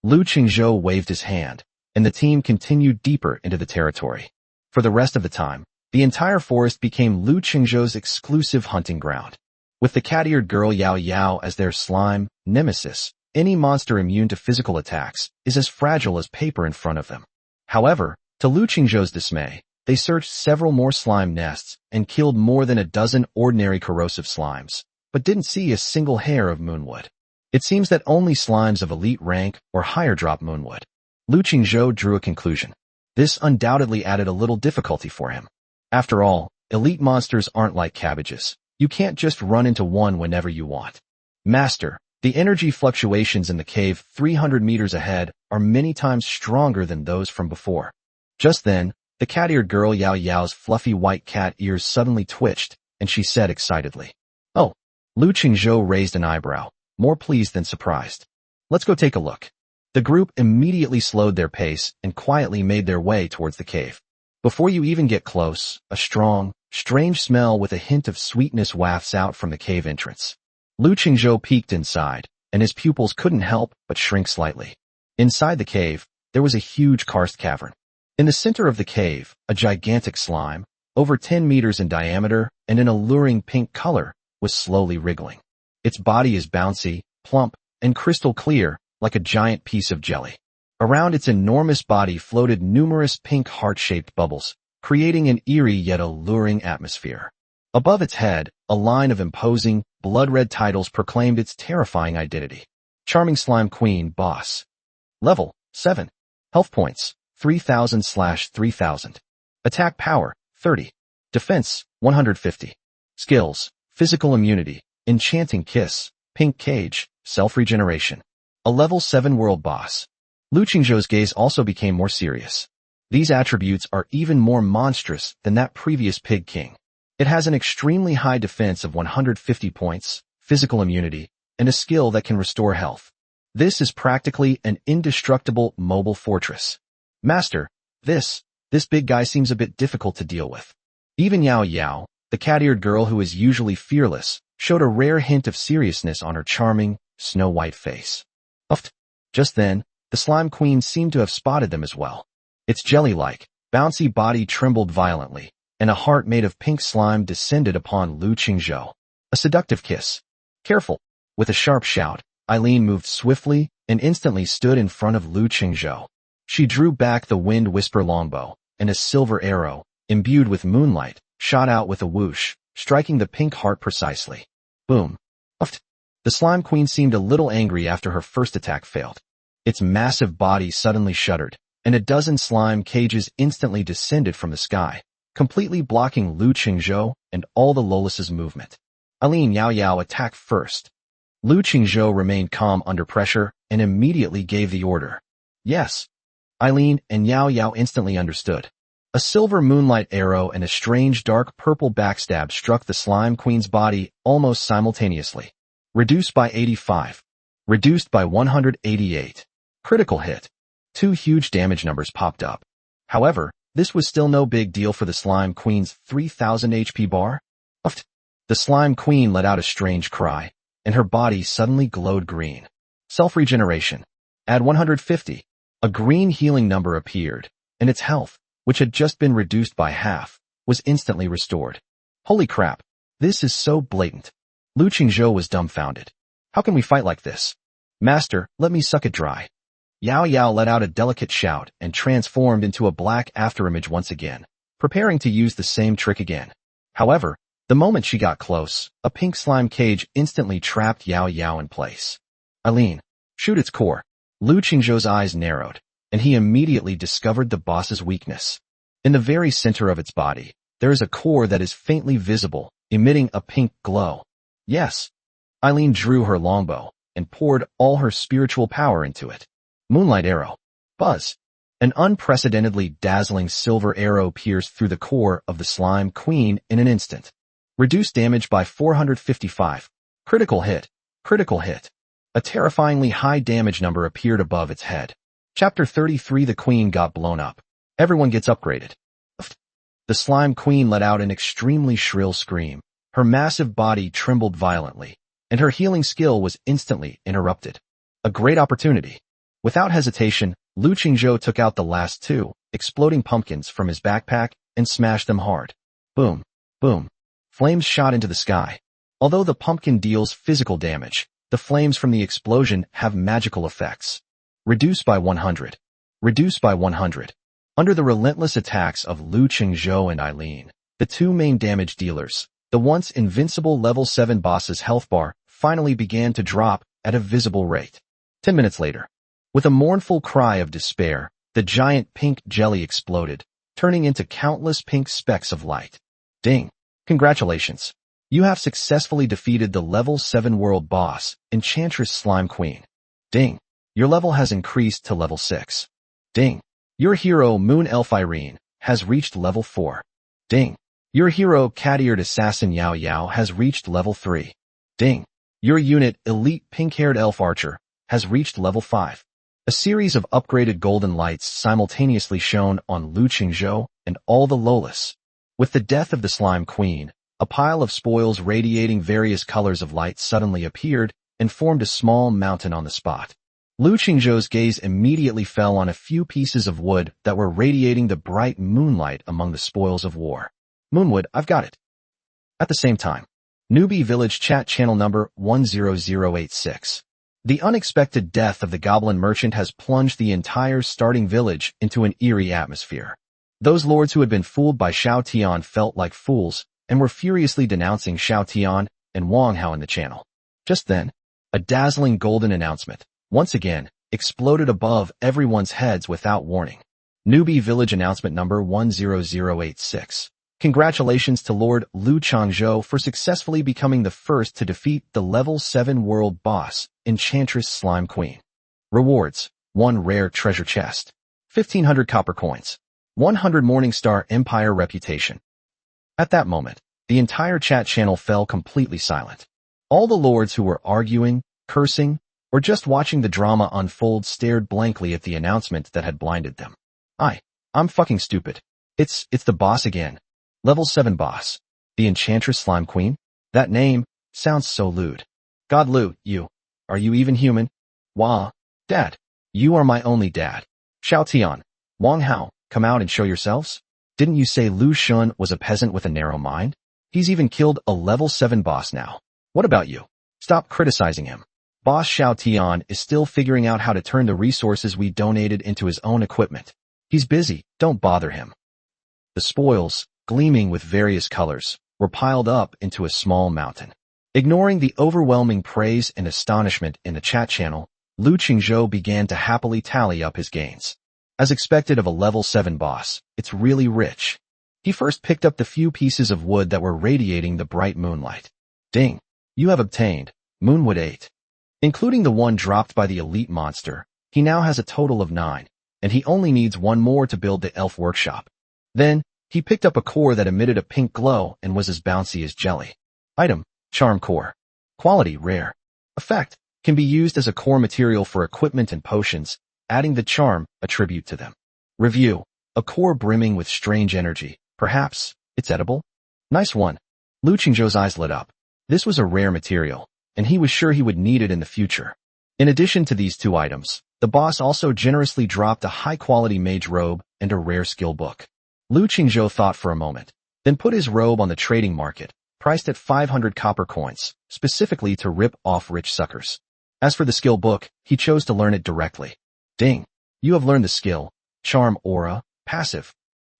Lu Qingzhou waved his hand, and the team continued deeper into the territory. For the rest of the time, The entire forest became Lu Qingzhou's exclusive hunting ground. With the cat-eared girl Yao Yao as their slime nemesis, any monster immune to physical attacks is as fragile as paper in front of them. However, to Lu Qingzhou's dismay, they searched several more slime nests and killed more than a dozen ordinary corrosive slimes, but didn't see a single hair of moonwood. It seems that only slimes of elite rank or higher drop moonwood. Lu Qingzhou drew a conclusion. This undoubtedly added a little difficulty for him. After all, elite monsters aren't like cabbages. You can't just run into one whenever you want. Master, the energy fluctuations in the cave 300 meters ahead are many times stronger than those from before. Just then, the cat-eared girl Yao Yao's fluffy white cat ears suddenly twitched, and she said excitedly, "Oh." Lu Qingzhou raised an eyebrow, more pleased than surprised. "Let's go take a look." The group immediately slowed their pace and quietly made their way towards the cave. Before you even get close, a strong, strange smell with a hint of sweetness wafts out from the cave entrance. Lu Qingzhou peeked inside, and his pupils couldn't help but shrink slightly. Inside the cave, there was a huge karst cavern. In the center of the cave, a gigantic slime, over 10 meters in diameter and an alluring pink color, was slowly wriggling. Its body is bouncy, plump, and crystal clear, like a giant piece of jelly. Around its enormous body floated numerous pink heart-shaped bubbles, creating an eerie yet alluring atmosphere. Above its head, a line of imposing, blood-red titles proclaimed its terrifying identity. Charming Slime Queen Boss. Level 7. Health points 3000/3000. Attack power 30. Defense 150. Skills: Physical Immunity, Enchanting Kiss, Pink Cage, Self-Regeneration. A level 7 world boss. Lu Qingzhou's gaze also became more serious. These attributes are even more monstrous than that previous Pig King. It has an extremely high defense of 150 points, physical immunity, and a skill that can restore health. This is practically an indestructible mobile fortress. Master, this big guy seems a bit difficult to deal with. Even Yao Yao, the cat-eared girl who is usually fearless, showed a rare hint of seriousness on her charming, snow-white face. Just then, the Slime Queen seemed to have spotted them as well. Its jelly-like, bouncy body trembled violently, and a heart made of pink slime descended upon Lu Qingzhou. A seductive kiss. Careful! With a sharp shout, Eileen moved swiftly and instantly stood in front of Lu Qingzhou. She drew back the Wind Whisper longbow, and a silver arrow, imbued with moonlight, shot out with a whoosh, striking the pink heart precisely. Boom. The Slime Queen seemed a little angry after her first attack failed. Its massive body suddenly shuddered, and a dozen slime cages instantly descended from the sky, completely blocking Lu Qingzhou and all the Lolus's movement. Eileen Yao Yao attacked first. Lu Qingzhou remained calm under pressure and immediately gave the order. Yes. Eileen and Yao Yao instantly understood. A silver moonlight arrow and a strange dark purple backstab struck the Slime Queen's body almost simultaneously. Reduced by 85. Reduced by 188. Critical hit. 2 huge damage numbers popped up. However, this was still no big deal for the Slime Queen's 3000 HP bar. The Slime Queen let out a strange cry, and her body suddenly glowed green. Self-regeneration. Add 150. A green healing number appeared, and its health, which had just been reduced by half, was instantly restored. Holy crap, this is so blatant. Lu Qingzhou was dumbfounded. How can we fight like this? Master, let me suck it dry. Yao Yao let out a delicate shout and transformed into a black afterimage once again, preparing to use the same trick again. However, the moment she got close, a pink slime cage instantly trapped Yao Yao in place. Eileen, shoot its core. Lu Qingzhou's eyes narrowed, and he immediately discovered the boss's weakness. In the very center of its body, there is a core that is faintly visible, emitting a pink glow. Yes. Eileen drew her longbow and poured all her spiritual power into it. Moonlight arrow. Buzz. An unprecedentedly dazzling silver arrow pierced through the core of the Slime Queen in an instant. Reduced damage by 455. Critical hit. Critical hit. A terrifyingly high damage number appeared above its head. Chapter 33. The Queen got blown up. Everyone gets upgraded. The Slime Queen let out an extremely shrill scream. Her massive body trembled violently, and her healing skill was instantly interrupted. A great opportunity. Without hesitation, Lu Qingzhou took out the last 2 exploding pumpkins from his backpack and smashed them hard. Boom. Boom. Flames shot into the sky. Although the pumpkin deals physical damage, the flames from the explosion have magical effects. Reduce by 100. Reduce by 100. Under the relentless attacks of Lu Qingzhou and Eileen, the two main damage dealers, the once invincible level 7 boss's health bar finally began to drop at a visible rate. 10 minutes later, with a mournful cry of despair, the giant pink jelly exploded, turning into countless pink specks of light. Ding! Congratulations! You have successfully defeated the level 7 world boss, Enchantress Slime Queen. Ding! Your level has increased to level 6. Ding! Your hero Moon Elf Irene has reached level 4. Ding! Your hero Cat-Eared Assassin Yao Yao has reached level 3. Ding! Your unit Elite Pink-Haired Elf Archer has reached level 5. A series of upgraded golden lights simultaneously shone on Lu Qingzhou and all the Lolas. With the death of the Slime Queen, a pile of spoils radiating various colors of light suddenly appeared and formed a small mountain on the spot. Lu Qingzhou's gaze immediately fell on a few pieces of wood that were radiating the bright moonlight among the spoils of war. Moonwood, I've got it. At the same time, Newbie Village chat channel number 10086. The unexpected death of the goblin merchant has plunged the entire starting village into an eerie atmosphere. Those lords who had been fooled by Xiao Tian felt like fools and were furiously denouncing Xiao Tian and Wang Hao in the channel. Just then, a dazzling golden announcement, once again, exploded above everyone's heads without warning. Newbie Village announcement number 10086. Congratulations to Lord Lu Qingzhou for successfully becoming the first to defeat the level 7 world boss, Enchantress Slime Queen. Rewards: 1 rare treasure chest, 1,500 copper coins, 100 Morningstar Empire reputation. At that moment, the entire chat channel fell completely silent. All the lords who were arguing, cursing, or just watching the drama unfold stared blankly at the announcement that had blinded them. I'm fucking stupid. It's the boss again. Level 7 boss. The Enchantress Slime Queen? That name sounds so lewd. God Lu, are you even human? Wah. Dad. You are my only dad. Xiao Tian. Wang Hao, come out and show yourselves? Didn't you say Lu Shun was a peasant with a narrow mind? He's even killed a level 7 boss now. What about you? Stop criticizing him. Boss Xiao Tian is still figuring out how to turn the resources we donated into his own equipment. He's busy, don't bother him. The spoils, gleaming with various colors, were piled up into a small mountain. Ignoring the overwhelming praise and astonishment in the chat channel, Lu Qingzhou began to happily tally up his gains. As expected of a level 7 boss, it's really rich. He first picked up the few pieces of wood that were radiating the bright moonlight. Ding! You have obtained Moonwood 8. Including the one dropped by the elite monster, he now has a total of 9, and he only needs 1 more to build the elf workshop. Then, he picked up a core that emitted a pink glow and was as bouncy as jelly. Item: Charm Core. Quality: Rare. Effect: can be used as a core material for equipment and potions, adding the charm attribute to them. Review: a core brimming with strange energy. Perhaps it's edible? Nice one. Lu Qingzhou's eyes lit up. This was a rare material, and he was sure he would need it in the future. In addition to these 2 items, the boss also generously dropped a high-quality mage robe and a rare skill book. Lu Qingzhou thought for a moment, then put his robe on the trading market, priced at 500 copper coins, specifically to rip off rich suckers. As for the skill book, he chose to learn it directly. Ding! You have learned the skill, Charm Aura, passive.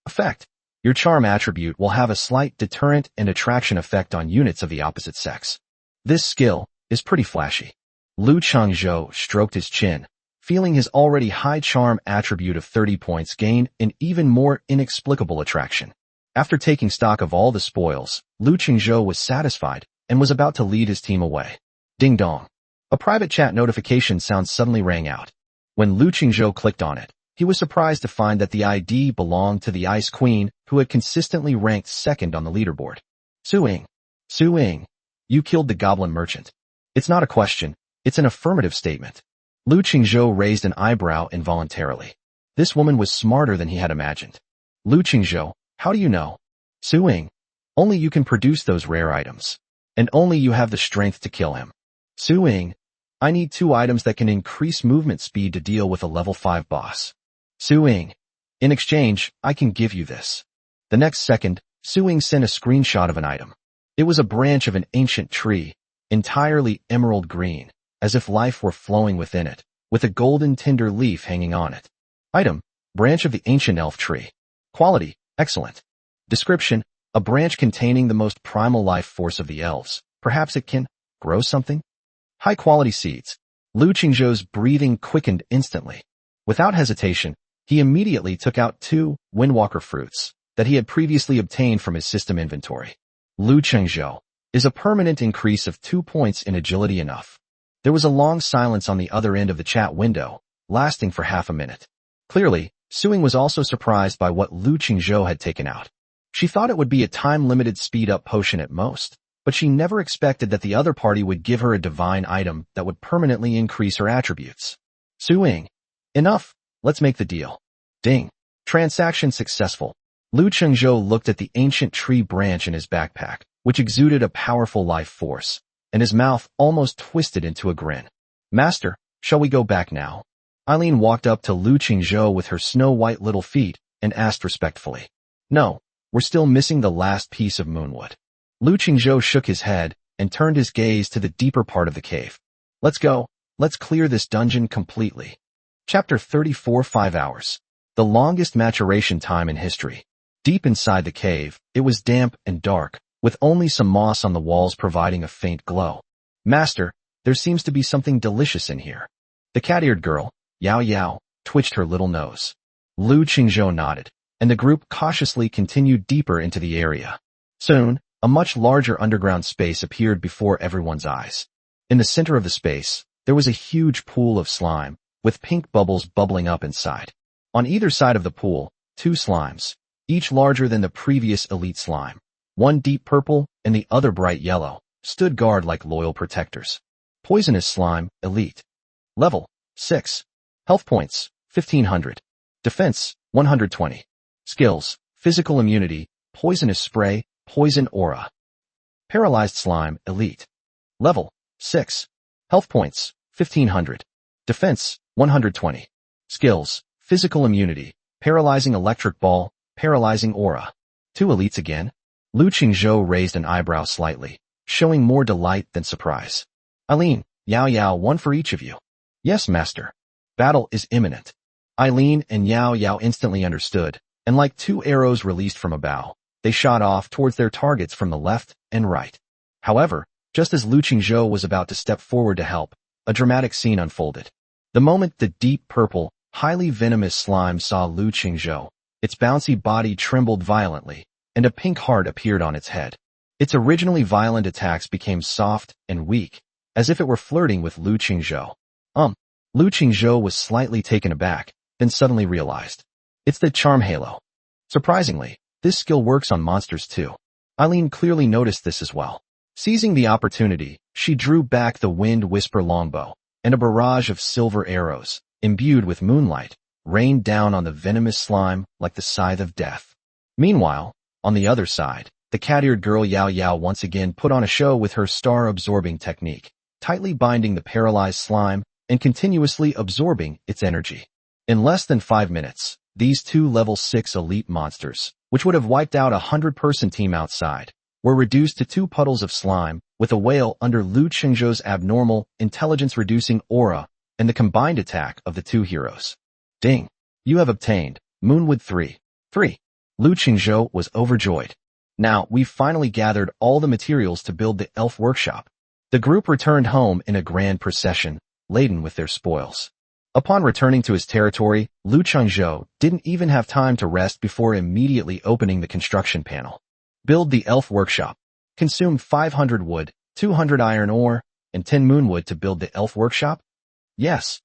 Effect: your charm attribute will have a slight deterrent and attraction effect on units of the opposite sex. This skill is pretty flashy. Lu Qingzhou stroked his chin, feeling his already high charm attribute of 30 points gain an even more inexplicable attraction. After taking stock of all the spoils, Lu Qingzhou was satisfied and was about to lead his team away. Ding dong. A private chat notification sound suddenly rang out. When Lu Qingzhou clicked on it, he was surprised to find that the ID belonged to the Ice Queen, who had consistently ranked 2nd on the leaderboard. Su-Ying. Su-Ying. You killed the goblin merchant. It's not a question, it's an affirmative statement. Lu Qingzhou raised an eyebrow involuntarily. This woman was smarter than he had imagined. Lu Qingzhou, how do you know? Su-Ying. Only you can produce those rare items. And only you have the strength to kill him. Su-Ying. I need 2 items that can increase movement speed to deal with a level 5 boss. Su-Ying. In exchange, I can give you this. The next second, Suing sent a screenshot of an item. It was a branch of an ancient tree, entirely emerald green, as if life were flowing within it, with a golden tinder leaf hanging on it. Item: branch of the ancient elf tree. Quality: excellent. Description: a branch containing the most primal life force of the elves. Perhaps it can grow something? High-quality seeds. Lu Qingzhou's breathing quickened instantly. Without hesitation, he immediately took out 2 Windwalker fruits that he had previously obtained from his system inventory. Lu Qingzhou: is a permanent increase of 2 points in agility enough? There was a long silence on the other end of the chat window, lasting for half a minute. Clearly, Suing was also surprised by what Lu Qingzhou had taken out. She thought it would be a time-limited speed-up potion at most, but she never expected that the other party would give her a divine item that would permanently increase her attributes. Suing: enough, let's make the deal. Ding. Transaction successful. Lu Qingzhou looked at the ancient tree branch in his backpack, which exuded a powerful life force, and his mouth almost twisted into a grin. Master, shall we go back now? Eileen walked up to Lu Qingzhou with her snow-white little feet and asked respectfully. No, we're still missing the last piece of moonwood. Lu Qingzhou shook his head and turned his gaze to the deeper part of the cave. Let's go, let's clear this dungeon completely. Chapter 34. 5 hours. The longest maturation time in history. Deep inside the cave, it was damp and dark, with only some moss on the walls providing a faint glow. Master, there seems to be something delicious in here. The cat-eared girl, Yao Yao, twitched her little nose. Lu Qingzhou nodded, and the group cautiously continued deeper into the area. Soon, a much larger underground space appeared before everyone's eyes. In the center of the space, there was a huge pool of slime, with pink bubbles bubbling up inside. On either side of the pool, 2 slimes, each larger than the previous elite slime, one deep purple and the other bright yellow, stood guard like loyal protectors. Poisonous slime, elite. Level: 6. Health points: 1500. Defense: 120. Skills: physical immunity, poisonous spray, poison aura. Paralyzed slime, elite. Level: 6. Health points: 1500. Defense: 120. Skills: physical immunity, paralyzing electric ball, paralyzing aura. 2 elites again? Lu Qingzhou raised an eyebrow slightly, showing more delight than surprise. Eileen, Yao Yao, 1 for each of you. Yes, master. Battle is imminent. Eileen and Yao Yao instantly understood, and like 2 arrows released from a bow, they shot off towards their targets from the left and right. However, just as Lu Qingzhou was about to step forward to help, a dramatic scene unfolded. The moment the deep purple, highly venomous slime saw Lu Qingzhou, its bouncy body trembled violently, and a pink heart appeared on its head. Its originally violent attacks became soft and weak, as if it were flirting with Lu Qingzhou. Lu Qingzhou was slightly taken aback, then suddenly realized. It's the charm halo. Surprisingly, this skill works on monsters too. Eileen clearly noticed this as well. Seizing the opportunity, she drew back the wind whisper longbow, and a barrage of silver arrows, imbued with moonlight, rained down on the venomous slime like the scythe of death. Meanwhile, on the other side, the cat-eared girl Yao Yao once again put on a show with her star-absorbing technique, tightly binding the paralyzed slime and continuously absorbing its energy. In less than 5 minutes, these 2 level 6 elite monsters, which would have wiped out a 100-person team outside, were reduced to 2 puddles of slime, with a whale under Lu Qingzhou's abnormal, intelligence-reducing aura and the combined attack of the 2 heroes. Ding! You have obtained Moonwood 3. Lu Qingzhou was overjoyed. Now, we've finally gathered all the materials to build the elf workshop. The group returned home in a grand procession, laden with their spoils. Upon returning to his territory, Lu Qingzhou didn't even have time to rest before immediately opening the construction panel. Build the elf workshop. Consume 500 wood, 200 iron ore, and 10 moonwood to build the elf workshop? Yes.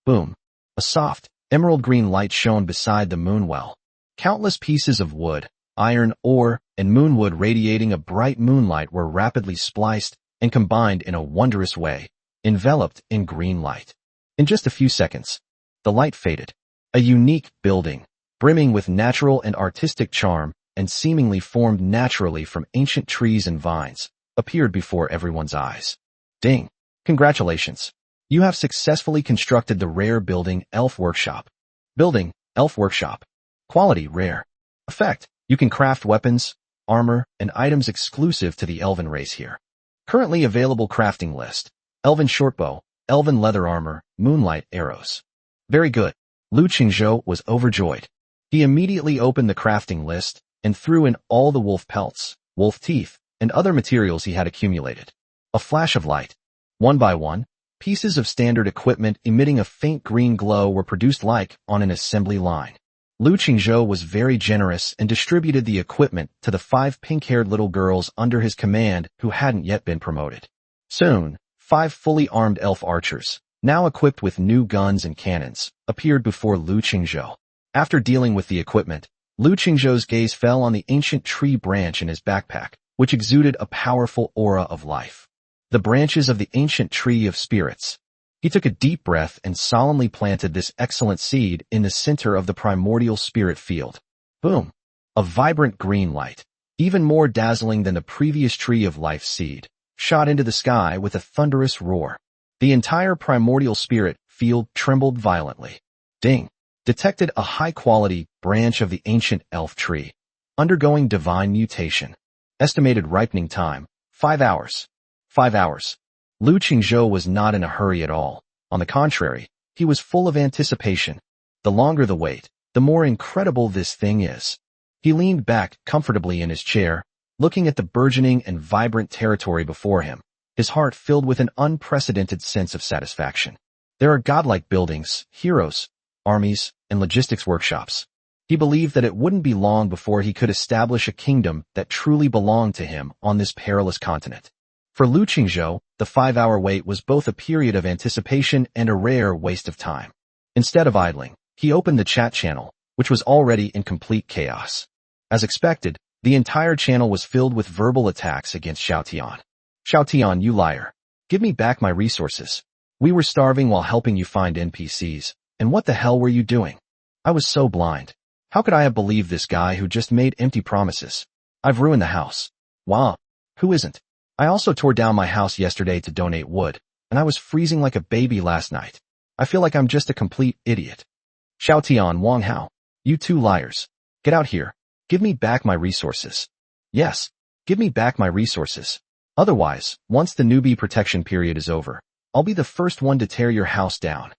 Boom. A soft, emerald green light shone beside the moon well. Countless pieces of wood, iron ore, and moonwood radiating a bright moonlight were rapidly spliced and combined in a wondrous way, enveloped in green light. In just a few seconds, the light faded. A unique building, brimming with natural and artistic charm and seemingly formed naturally from ancient trees and vines, appeared before everyone's eyes. Ding! Congratulations! You have successfully constructed the rare building Elf Workshop. Building Elf Workshop. Quality rare. Effect: you can craft weapons, armor, and items exclusive to the Elven race here. Currently available crafting list. Elven shortbow, Elven leather armor, moonlight arrows. Very good. Lu Qingzhou was overjoyed. He immediately opened the crafting list and threw in all the wolf pelts, wolf teeth, and other materials he had accumulated. A flash of light. One by one, pieces of standard equipment emitting a faint green glow were produced like on an assembly line. Lu Qingzhou was very generous and distributed the equipment to the 5 pink-haired little girls under his command who hadn't yet been promoted. Soon, 5 fully armed elf archers, now equipped with new guns and cannons, appeared before Lu Qingzhou. After dealing with the equipment, Lu Qingzhou's gaze fell on the ancient tree branch in his backpack, which exuded a powerful aura of life. The branches of the ancient tree of spirits. He took a deep breath and solemnly planted this excellent seed in the center of the primordial spirit field. Boom! A vibrant green light, even more dazzling than the previous tree of life seed, shot into the sky with a thunderous roar. The entire primordial spirit field trembled violently. Ding! Detected a high-quality branch of the ancient elf tree, undergoing divine mutation. Estimated ripening time, 5 hours. 5 hours. Lu Qingzhou was not in a hurry at all. On the contrary, he was full of anticipation. The longer the wait, the more incredible this thing is. He leaned back comfortably in his chair, looking at the burgeoning and vibrant territory before him, his heart filled with an unprecedented sense of satisfaction. There are godlike buildings, heroes, armies, and logistics workshops. He believed that it wouldn't be long before he could establish a kingdom that truly belonged to him on this perilous continent. For Lu Qingzhou, the 5-hour wait was both a period of anticipation and a rare waste of time. Instead of idling, he opened the chat channel, which was already in complete chaos. As expected, the entire channel was filled with verbal attacks against Xiaotian. Xiaotian, you liar. Give me back my resources. We were starving while helping you find NPCs, and what the hell were you doing? I was so blind. How could I have believed this guy who just made empty promises? I've ruined the house. Wow. Who isn't? I also tore down my house yesterday to donate wood, and I was freezing like a baby last night. I feel like I'm just a complete idiot. Xiaotian Wang Hao. You two liars. Get out here. Give me back my resources. Yes. Give me back my resources. Otherwise, once the newbie protection period is over, I'll be the first one to tear your house down.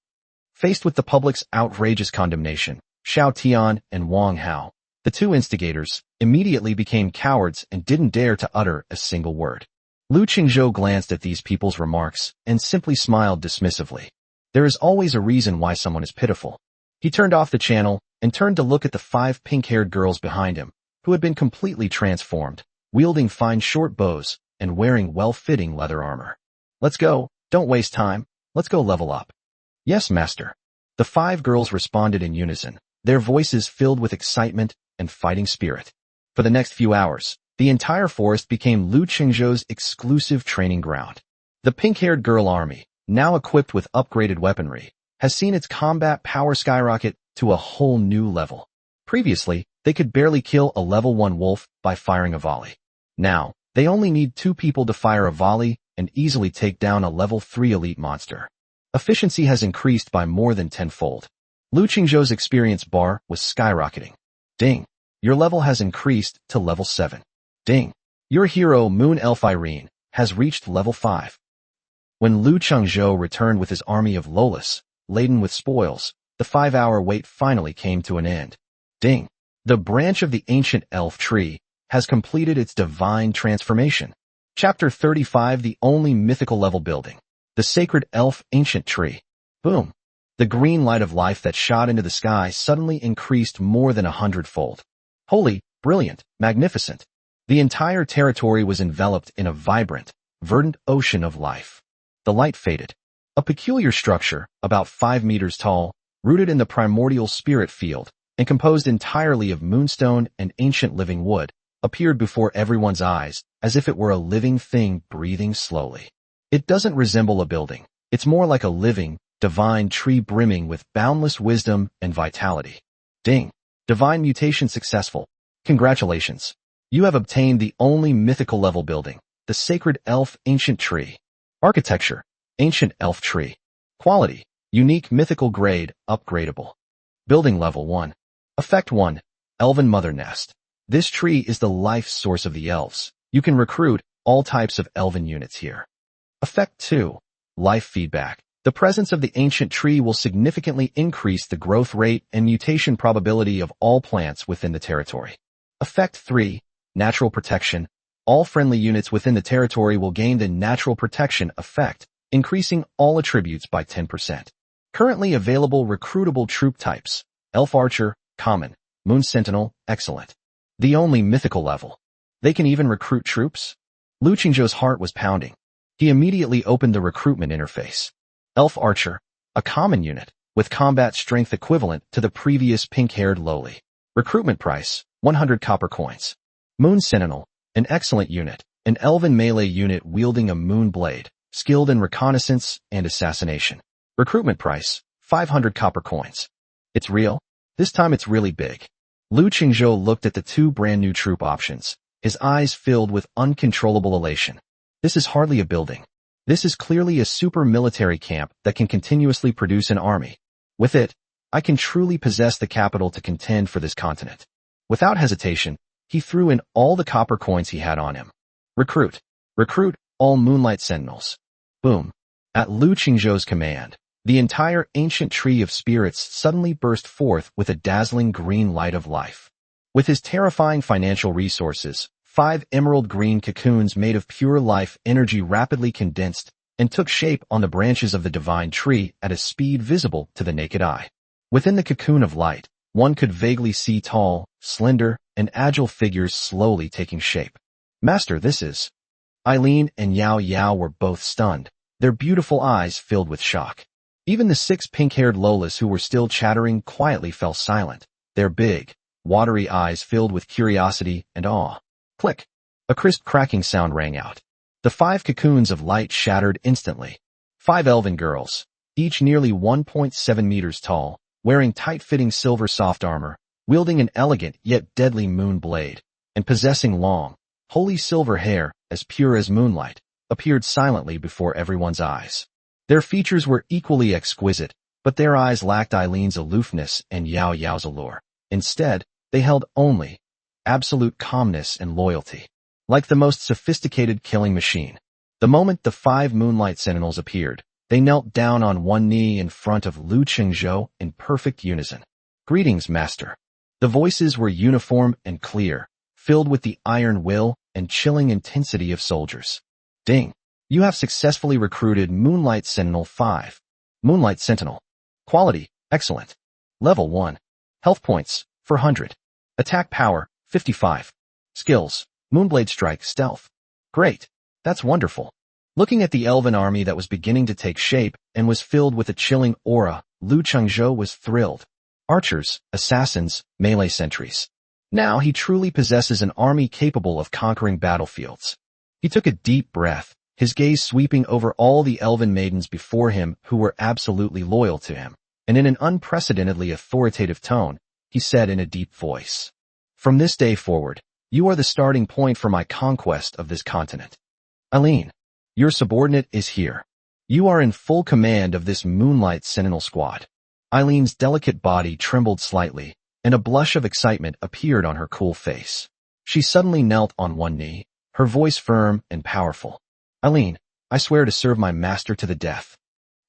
Faced with the public's outrageous condemnation, Xiaotian and Wang Hao, the two instigators, immediately became cowards and didn't dare to utter a single word. Lu Qingzhou glanced at these people's remarks and simply smiled dismissively. There is always a reason why someone is pitiful. He turned off the channel and turned to look at the 5 pink-haired girls behind him, who had been completely transformed, wielding fine short bows and wearing well-fitting leather armor. Let's go, don't waste time, let's go level up. Yes, master. The 5 girls responded in unison, their voices filled with excitement and fighting spirit. For the next few hours, the entire forest became Lu Qingzhou's exclusive training ground. The pink-haired girl army, now equipped with upgraded weaponry, has seen its combat power skyrocket to a whole new level. Previously, they could barely kill a level 1 wolf by firing a volley. Now, they only need 2 people to fire a volley and easily take down a level 3 elite monster. Efficiency has increased by more than 10-fold. Lu Qingzhou's experience bar was skyrocketing. Ding! Your level has increased to level 7. Ding! Your hero Moon Elf Irene has reached level 5. When Lu Qingzhou returned with his army of Lolas, laden with spoils, the 5-hour wait finally came to an end. Ding! The branch of the ancient elf tree has completed its divine transformation. Chapter 35, the only mythical level building. The sacred elf ancient tree. Boom! The green light of life that shot into the sky suddenly increased more than 100-fold. Holy, brilliant, magnificent. The entire territory was enveloped in a vibrant, verdant ocean of life. The light faded. A peculiar structure, about 5 meters tall, rooted in the primordial spirit field, and composed entirely of moonstone and ancient living wood, appeared before everyone's eyes, as if it were a living thing breathing slowly. It doesn't resemble a building. It's more like a living, divine tree brimming with boundless wisdom and vitality. Ding! Divine mutation successful. Congratulations. You have obtained the only mythical level building, the sacred elf ancient tree. Architecture, ancient elf tree. Quality, unique mythical grade, upgradable. Building level 1. Effect 1. Elven mother nest. This tree is the life source of the elves. You can recruit all types of elven units here. Effect 2. Life feedback. The presence of the ancient tree will significantly increase the growth rate and mutation probability of all plants within the territory. Effect 3. Natural protection. All friendly units within the territory will gain the natural protection effect, increasing all attributes by 10%. Currently available recruitable troop types: Elf Archer, Common; Moon Sentinel, Excellent. The only mythical level. They can even recruit troops? Lu Qingzhou's heart was pounding. He immediately opened the recruitment interface. Elf Archer, a common unit, with combat strength equivalent to the previous pink-haired lowly. Recruitment price, 100 copper coins. Moon Sentinel, an excellent unit, an elven melee unit wielding a moon blade, skilled in reconnaissance and assassination. Recruitment price, 500 copper coins. It's real? This time it's really big. Lu Qingzhou looked at the two brand new troop options, his eyes filled with uncontrollable elation. This is hardly a building. This is clearly a super military camp that can continuously produce an army. With it, I can truly possess the capital to contend for this continent. Without hesitation, he threw in all the copper coins he had on him. Recruit. Recruit all Moonlight Sentinels. Boom. At Lu Qingzhou's command, the entire ancient tree of spirits suddenly burst forth with a dazzling green light of life. With his terrifying financial resources, 5 emerald green cocoons made of pure life energy rapidly condensed and took shape on the branches of the divine tree at a speed visible to the naked eye. Within the cocoon of light, one could vaguely see tall, slender, and agile figures slowly taking shape. Master, this is... Eileen and Yao Yao were both stunned, their beautiful eyes filled with shock. Even the 6 pink-haired Lolas who were still chattering quietly fell silent, their big, watery eyes filled with curiosity and awe. Click! A crisp cracking sound rang out. The 5 cocoons of light shattered instantly. 5 elven girls, each nearly 1.7 meters tall, wearing tight-fitting silver soft armor, wielding an elegant yet deadly moon blade, and possessing long, holy silver hair as pure as moonlight, appeared silently before everyone's eyes. Their features were equally exquisite, but their eyes lacked Eileen's aloofness and Yao Yao's allure. Instead, they held only absolute calmness and loyalty, like the most sophisticated killing machine. The moment the 5 Moonlight Sentinels appeared, they knelt down on one knee in front of Lu Qingzhou in perfect unison. Greetings, Master. The voices were uniform and clear, filled with the iron will and chilling intensity of soldiers. Ding! You have successfully recruited Moonlight Sentinel 5. Moonlight Sentinel. Quality, excellent. Level 1. Health points, 400. Attack power, 55. Skills, Moonblade Strike Stealth. Great. That's wonderful. Looking at the elven army that was beginning to take shape and was filled with a chilling aura, Lu Qingzhou was thrilled. Archers, assassins, melee sentries. Now he truly possesses an army capable of conquering battlefields. He took a deep breath, his gaze sweeping over all the elven maidens before him who were absolutely loyal to him, and in an unprecedentedly authoritative tone, he said in a deep voice, "From this day forward, you are the starting point for my conquest of this continent. Eileen, your subordinate is here. You are in full command of this Moonlight Sentinel squad." Eileen's delicate body trembled slightly, and a blush of excitement appeared on her cool face. She suddenly knelt on one knee, her voice firm and powerful. "Eileen, I swear to serve my master to the death."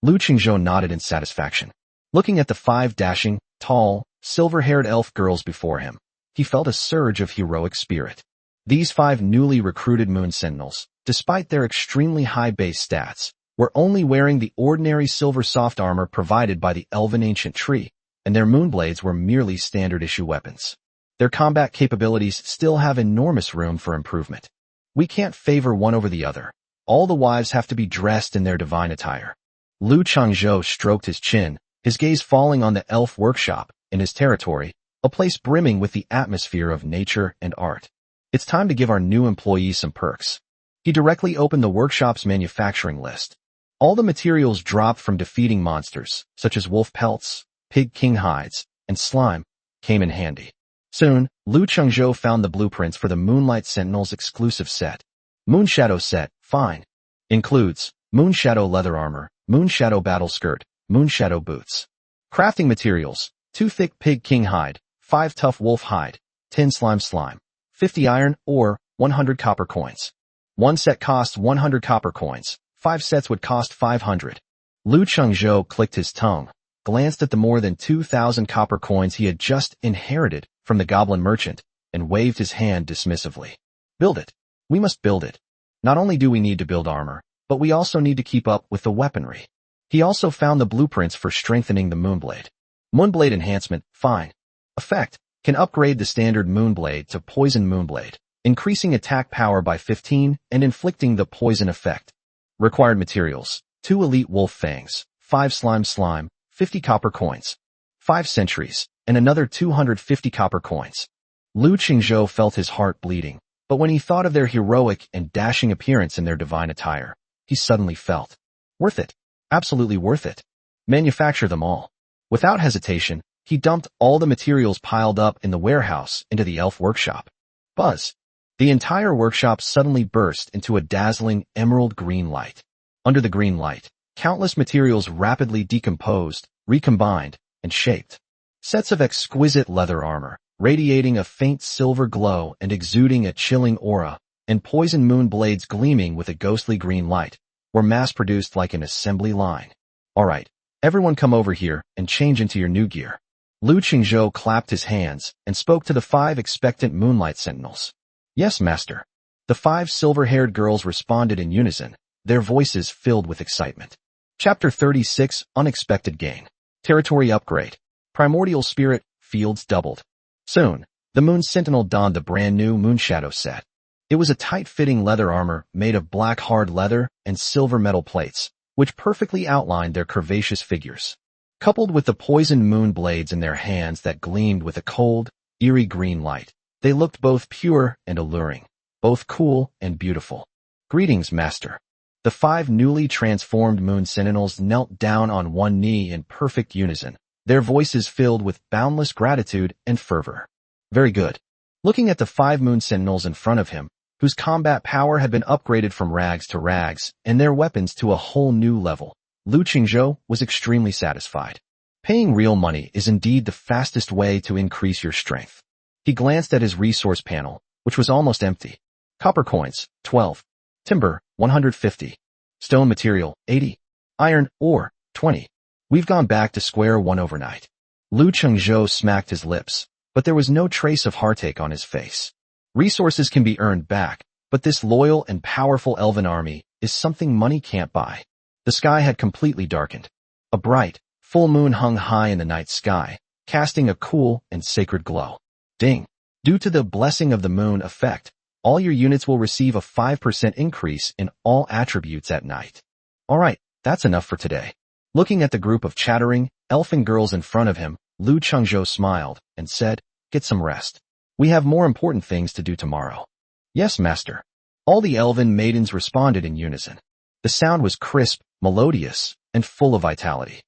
Lu Qingzhou nodded in satisfaction. Looking at the 5 dashing, tall, silver-haired elf girls before him, he felt a surge of heroic spirit. These 5 newly recruited Moon Sentinels, despite their extremely high base stats, were only wearing the ordinary silver soft armor provided by the elven ancient tree, and their moonblades were merely standard-issue weapons. Their combat capabilities still have enormous room for improvement. We can't favor one over the other. All the wives have to be dressed in their divine attire. Lu Qingzhou stroked his chin, his gaze falling on the elf workshop in his territory, a place brimming with the atmosphere of nature and art. It's time to give our new employees some perks. He directly opened the workshop's manufacturing list. All the materials dropped from defeating monsters, such as wolf pelts, pig king hides, and slime, came in handy. Soon, Lu Qingzhou found the blueprints for the Moonlight Sentinel's exclusive set. Moonshadow set, fine. Includes Moonshadow leather armor, Moonshadow battle skirt, Moonshadow boots. Crafting materials, 2 thick pig king hide, 5 tough wolf hide, 10 slime, 50 iron, or 100 copper coins. One set costs 100 copper coins. 5 sets would cost 500. Lu Chengzhou clicked his tongue, glanced at the more than 2,000 copper coins he had just inherited from the goblin merchant, and waved his hand dismissively. Build it. We must build it. Not only do we need to build armor, but we also need to keep up with the weaponry. He also found the blueprints for strengthening the Moonblade. Moonblade enhancement, fine. Effect, can upgrade the standard Moonblade to Poison Moonblade, increasing attack power by 15 and inflicting the poison effect. Required materials, 2 elite wolf fangs, 5 slime, 50 copper coins, 5 sentries, and another 250 copper coins. Lu Qingzhou felt his heart bleeding, but when he thought of their heroic and dashing appearance in their divine attire, he suddenly felt worth it. Absolutely worth it. Manufacture them all. Without hesitation, he dumped all the materials piled up in the warehouse into the elf workshop. Buzz. The entire workshop suddenly burst into a dazzling emerald green light. Under the green light, countless materials rapidly decomposed, recombined, and shaped. Sets of exquisite leather armor, radiating a faint silver glow and exuding a chilling aura, and poison moon blades gleaming with a ghostly green light, were mass-produced like an assembly line. Alright, everyone come over here and change into your new gear. Lu Qingzhou clapped his hands and spoke to the 5 expectant moonlight sentinels. Yes, master. The 5 silver-haired girls responded in unison, their voices filled with excitement. Chapter 36, Unexpected Gain. Territory Upgrade. Primordial Spirit, Fields doubled. Soon, the Moon Sentinel donned the brand new Moonshadow set. It was a tight-fitting leather armor made of black hard leather and silver metal plates, which perfectly outlined their curvaceous figures. Coupled with the poisoned moon blades in their hands that gleamed with a cold, eerie green light, they looked both pure and alluring, both cool and beautiful. Greetings, master. The 5 newly transformed Moon Sentinels knelt down on one knee in perfect unison, their voices filled with boundless gratitude and fervor. Very good. Looking at the 5 Moon Sentinels in front of him, whose combat power had been upgraded from rags to rags and their weapons to a whole new level, Lu Qingzhou was extremely satisfied. Paying real money is indeed the fastest way to increase your strength. He glanced at his resource panel, which was almost empty. Copper coins, 12. Timber, 150. Stone material, 80. Iron, ore, 20. We've gone back to square one overnight. Lu Qingzhou smacked his lips, but there was no trace of heartache on his face. Resources can be earned back, but this loyal and powerful elven army is something money can't buy. The sky had completely darkened. A bright, full moon hung high in the night sky, casting a cool and sacred glow. Ding! Due to the blessing of the moon effect, all your units will receive a 5% increase in all attributes at night. Alright, that's enough for today. Looking at the group of chattering, elfin girls in front of him, Lu Qingzhou smiled and said, Get some rest. We have more important things to do tomorrow. Yes, master. All the elven maidens responded in unison. The sound was crisp, melodious, and full of vitality.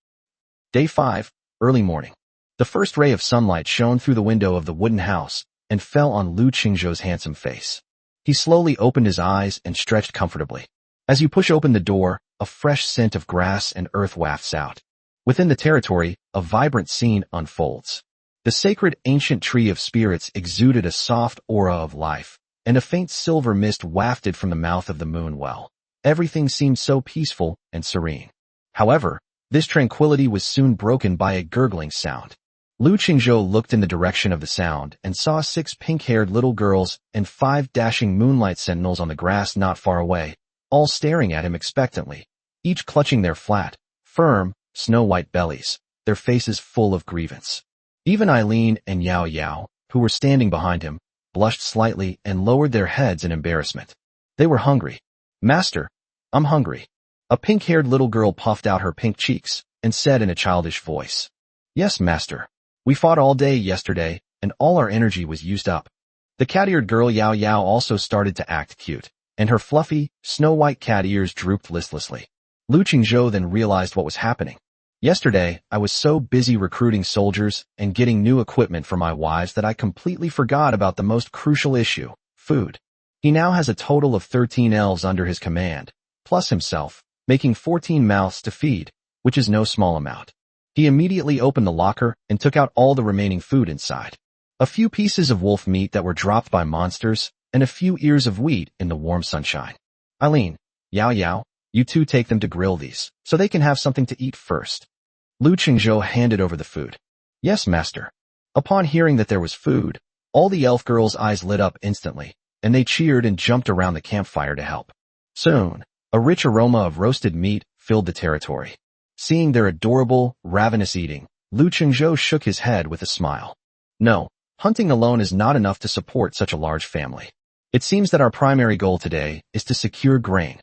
Day 5, early morning. The first ray of sunlight shone through the window of the wooden house and fell on Lu Qingzhou's handsome face. He slowly opened his eyes and stretched comfortably. As you push open the door, a fresh scent of grass and earth wafts out. Within the territory, a vibrant scene unfolds. The sacred ancient tree of spirits exuded a soft aura of life, and a faint silver mist wafted from the mouth of the moon well. Everything seemed so peaceful and serene. However, this tranquility was soon broken by a gurgling sound. Lu Qingzhou looked in the direction of the sound and saw 6 pink-haired little girls and 5 dashing moonlight sentinels on the grass not far away, all staring at him expectantly, each clutching their flat, firm, snow-white bellies, their faces full of grievance. Even Eileen and Yao Yao, who were standing behind him, blushed slightly and lowered their heads in embarrassment. They were hungry. Master, I'm hungry. A pink-haired little girl puffed out her pink cheeks and said in a childish voice, Yes, master. We fought all day yesterday, and all our energy was used up. The cat-eared girl Yao Yao also started to act cute, and her fluffy, snow-white cat ears drooped listlessly. Lu Qingzhou then realized what was happening. Yesterday, I was so busy recruiting soldiers and getting new equipment for my wives that I completely forgot about the most crucial issue, food. He now has a total of 13 elves under his command, plus himself, making 14 mouths to feed, which is no small amount. He immediately opened the locker and took out all the remaining food inside. A few pieces of wolf meat that were dropped by monsters, and a few ears of wheat in the warm sunshine. Eileen, Yao Yao, you two take them to grill these, so they can have something to eat first. Lu Qingzhou handed over the food. Yes, master. Upon hearing that there was food, all the elf girls' eyes lit up instantly, and they cheered and jumped around the campfire to help. Soon, a rich aroma of roasted meat filled the territory. Seeing their adorable, ravenous eating, Lu Qingzhou shook his head with a smile. No, hunting alone is not enough to support such a large family. It seems that our primary goal today is to secure grain.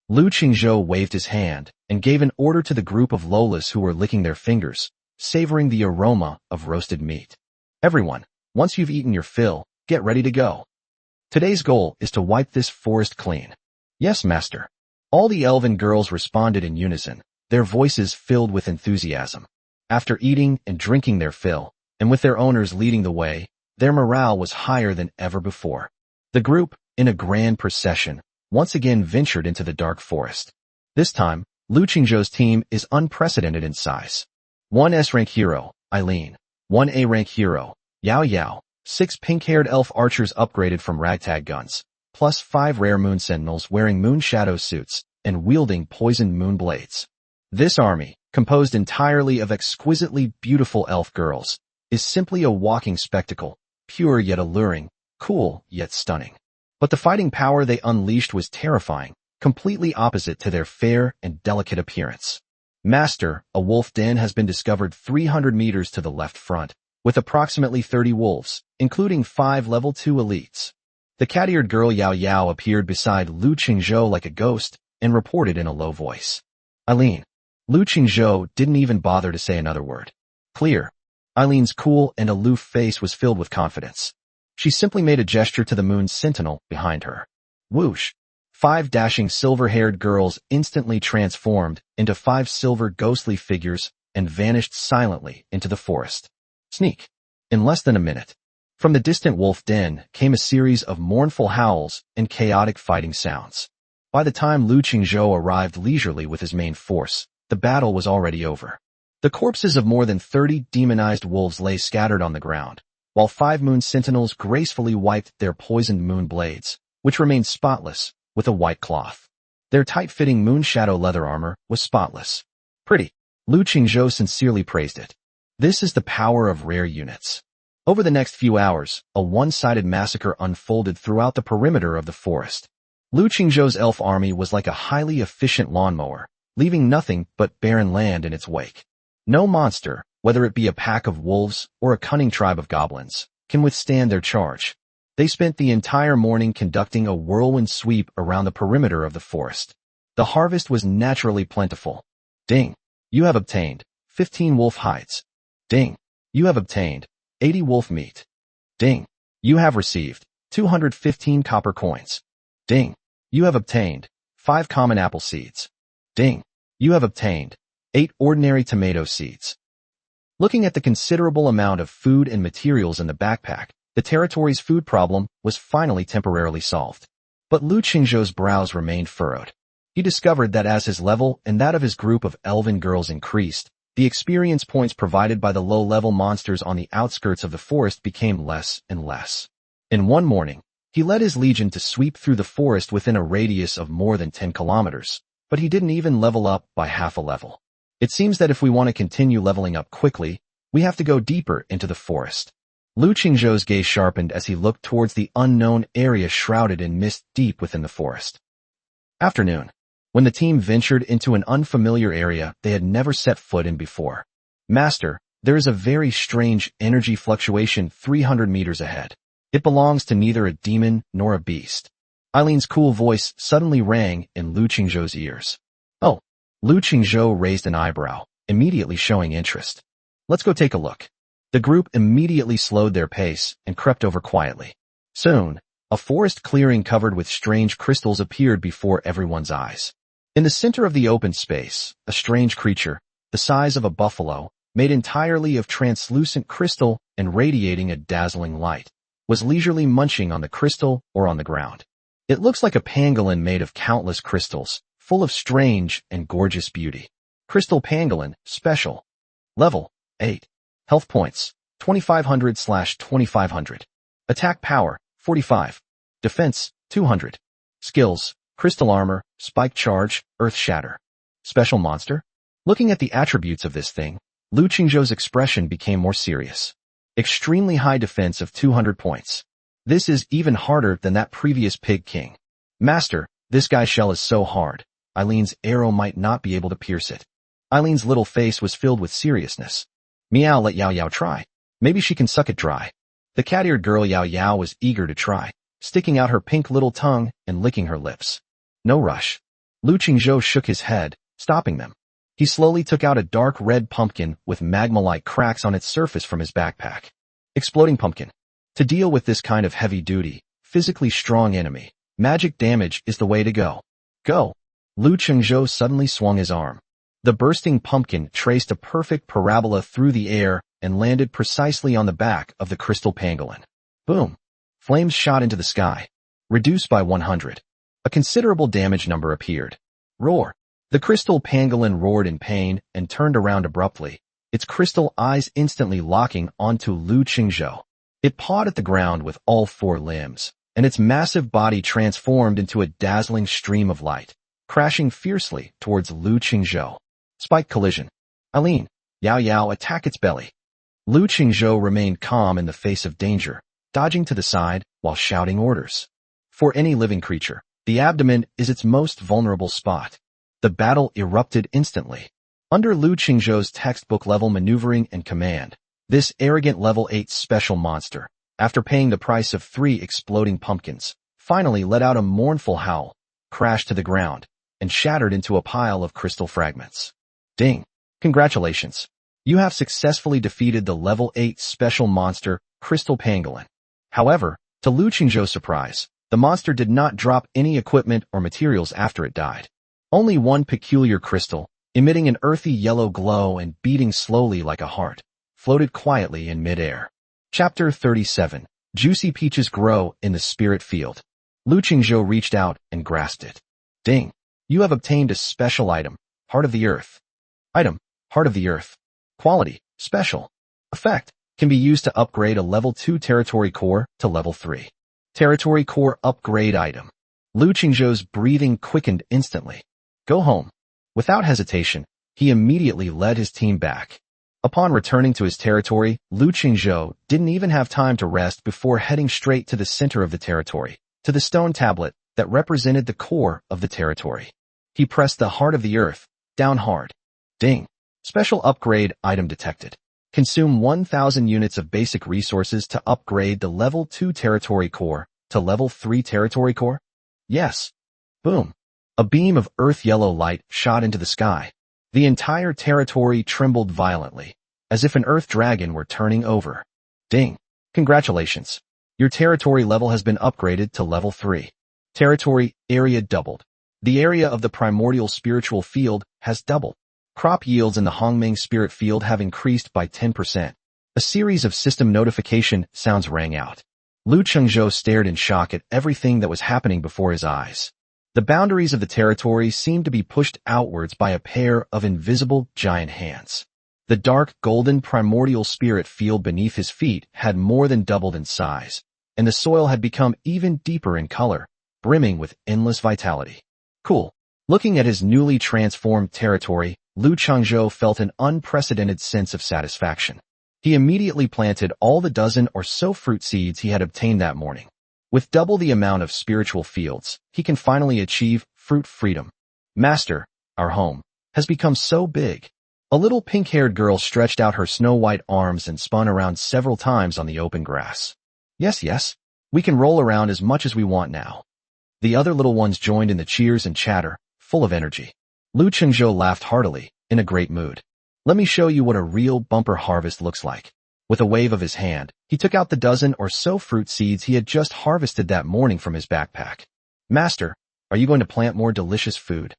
Lu Qingzhou waved his hand and gave an order to the group of Lolas who were licking their fingers, savoring the aroma of roasted meat. Everyone, once you've eaten your fill, get ready to go. Today's goal is to wipe this forest clean. Yes, master. All the elven girls responded in unison, their voices filled with enthusiasm. After eating and drinking their fill, and with their owners leading the way, their morale was higher than ever before. The group, in a grand procession, once again ventured into the dark forest. This time, Lu Qingzhou's team is unprecedented in size. 1 S-rank hero, Eileen. 1 A-rank hero, Yao Yao. 6 pink-haired elf archers upgraded from ragtag guns, plus 5 rare moon sentinels wearing moon shadow suits and wielding poisoned moon blades. This army, composed entirely of exquisitely beautiful elf girls, is simply a walking spectacle, pure yet alluring, cool yet stunning. But the fighting power they unleashed was terrifying, completely opposite to their fair and delicate appearance. Master, a wolf den has been discovered 300 meters to the left front, with approximately 30 wolves, including 5 level 2 elites. The cat-eared girl Yao Yao appeared beside Lu Qingzhou like a ghost and reported in a low voice. Eileen. Lu Qingzhou didn't even bother to say another word. Clear. Eileen's cool and aloof face was filled with confidence. She simply made a gesture to the moon sentinel behind her. Whoosh! 5 dashing silver-haired girls instantly transformed into 5 silver ghostly figures and vanished silently into the forest. Sneak. In less than a minute, from the distant wolf den came a series of mournful howls and chaotic fighting sounds. By the time Lu Qingzhou arrived leisurely with his main force, the battle was already over. The corpses of more than 30 demonized wolves lay scattered on the ground, while 5 moon sentinels gracefully wiped their poisoned moon blades, which remained spotless, with a white cloth. Their tight-fitting moon shadow leather armor was spotless. Pretty. Lu Qingzhou sincerely praised it. This is the power of rare units. Over the next few hours, a one-sided massacre unfolded throughout the perimeter of the forest. Lu Qingzhou's elf army was like a highly efficient lawnmower, leaving nothing but barren land in its wake. No monster, whether it be a pack of wolves or a cunning tribe of goblins, can withstand their charge. They spent the entire morning conducting a whirlwind sweep around the perimeter of the forest. The harvest was naturally plentiful. Ding! You have obtained 15 wolf hides. Ding! You have obtained 80 wolf meat. Ding! You have received 215 copper coins. Ding! You have obtained 5 common apple seeds. Ding! You have obtained 8 ordinary tomato seeds. Looking at the considerable amount of food and materials in the backpack, the territory's food problem was finally temporarily solved. But Lu Qingzhou's brows remained furrowed. He discovered that as his level and that of his group of elven girls increased, the experience points provided by the low-level monsters on the outskirts of the forest became less and less. In one morning, he led his legion to sweep through the forest within a radius of more than 10 kilometers, but he didn't even level up by half a level. It seems that if we want to continue leveling up quickly, we have to go deeper into the forest. Lu Qingzhou's gaze sharpened as he looked towards the unknown area shrouded in mist deep within the forest. Afternoon. When the team ventured into an unfamiliar area they had never set foot in before. Master, there is a very strange energy fluctuation 300 meters ahead. It belongs to neither a demon nor a beast. Eileen's cool voice suddenly rang in Lu Qingzhou's ears. Oh. Lu Qingzhou raised an eyebrow, immediately showing interest. Let's go take a look. The group immediately slowed their pace and crept over quietly. Soon, a forest clearing covered with strange crystals appeared before everyone's eyes. In the center of the open space, a strange creature, the size of a buffalo, made entirely of translucent crystal and radiating a dazzling light, was leisurely munching on the crystal or on the ground. It looks like a pangolin made of countless crystals, full of strange and gorgeous beauty. Crystal Pangolin, Special. Level 8. Health points, 2500/2500. Attack power, 45. Defense, 200. Skills, crystal armor, spike charge, earth shatter. Special monster? Looking at the attributes of this thing, Lu Qingzhou's expression became more serious. Extremely high defense of 200 points. This is even harder than that previous Pig King. Master, this guy's shell is so hard, Eileen's arrow might not be able to pierce it. Eileen's little face was filled with seriousness. Meow, let Yao Yao try. Maybe she can suck it dry. The cat-eared girl Yao Yao was eager to try, sticking out her pink little tongue and licking her lips. No rush. Lu Qingzhou shook his head, stopping them. He slowly took out a dark red pumpkin with magma-like cracks on its surface from his backpack. Exploding pumpkin. To deal with this kind of heavy-duty, physically strong enemy, magic damage is the way to go. Go. Lu Qingzhou suddenly swung his arm. The bursting pumpkin traced a perfect parabola through the air and landed precisely on the back of the crystal pangolin. Boom. Flames shot into the sky. Reduced by 100. A considerable damage number appeared. Roar. The crystal pangolin roared in pain and turned around abruptly, its crystal eyes instantly locking onto Lu Qingzhou. It pawed at the ground with all four limbs, and its massive body transformed into a dazzling stream of light, crashing fiercely towards Lu Qingzhou. Spike collision. Eileen, Yao Yao, attack its belly. Lu Qingzhou remained calm in the face of danger, dodging to the side while shouting orders. For any living creature, the abdomen is its most vulnerable spot. The battle erupted instantly. Under Lu Qingzhou's textbook-level maneuvering and command, this arrogant level 8 special monster, after paying the price of 3 exploding pumpkins, finally let out a mournful howl, crashed to the ground, and shattered into a pile of crystal fragments. Ding! Congratulations! You have successfully defeated the level 8 special monster, Crystal Pangolin. However, to Lu Qingzhou's surprise, the monster did not drop any equipment or materials after it died. Only one peculiar crystal, emitting an earthy yellow glow and beating slowly like a heart, floated quietly in midair. Chapter 37. Juicy peaches grow in the spirit field. Lu Qingzhou reached out and grasped it. Ding! You have obtained a special item, Heart of the Earth. Item, Heart of the Earth. Quality, Special. Effect, can be used to upgrade a level 2 territory core to level 3. Territory core upgrade item. Lu Qingzhou's breathing quickened instantly. Go home. Without hesitation, he immediately led his team back. Upon returning to his territory, Lu Qingzhou didn't even have time to rest before heading straight to the center of the territory, to the stone tablet that represented the core of the territory. He pressed the Heart of the Earth down hard. Ding! Special upgrade item detected. Consume 1,000 units of basic resources to upgrade the level 2 territory core to level 3 territory core? Yes. Boom. A beam of earth yellow light shot into the sky. The entire territory trembled violently, as if an earth dragon were turning over. Ding! Congratulations. Your territory level has been upgraded to level 3. Territory area doubled. The area of the primordial spiritual field has doubled. Crop yields in the Hongming spirit field have increased by 10%. A series of system notification sounds rang out. Lu Qingzhou stared in shock at everything that was happening before his eyes. The boundaries of the territory seemed to be pushed outwards by a pair of invisible giant hands. The dark golden primordial spirit field beneath his feet had more than doubled in size, and the soil had become even deeper in color, brimming with endless vitality. Cool. Looking at his newly transformed territory, Lu Qingzhou felt an unprecedented sense of satisfaction. He immediately planted all the dozen or so fruit seeds he had obtained that morning. With double the amount of spiritual fields, he can finally achieve fruit freedom. Master, our home, has become so big. A little pink-haired girl stretched out her snow-white arms and spun around several times on the open grass. Yes, we can roll around as much as we want now. The other little ones joined in the cheers and chatter, full of energy. Lu Qingzhou laughed heartily, in a great mood. Let me show you what a real bumper harvest looks like. With a wave of his hand, he took out the dozen or so fruit seeds he had just harvested that morning from his backpack. Master, are you going to plant more delicious food?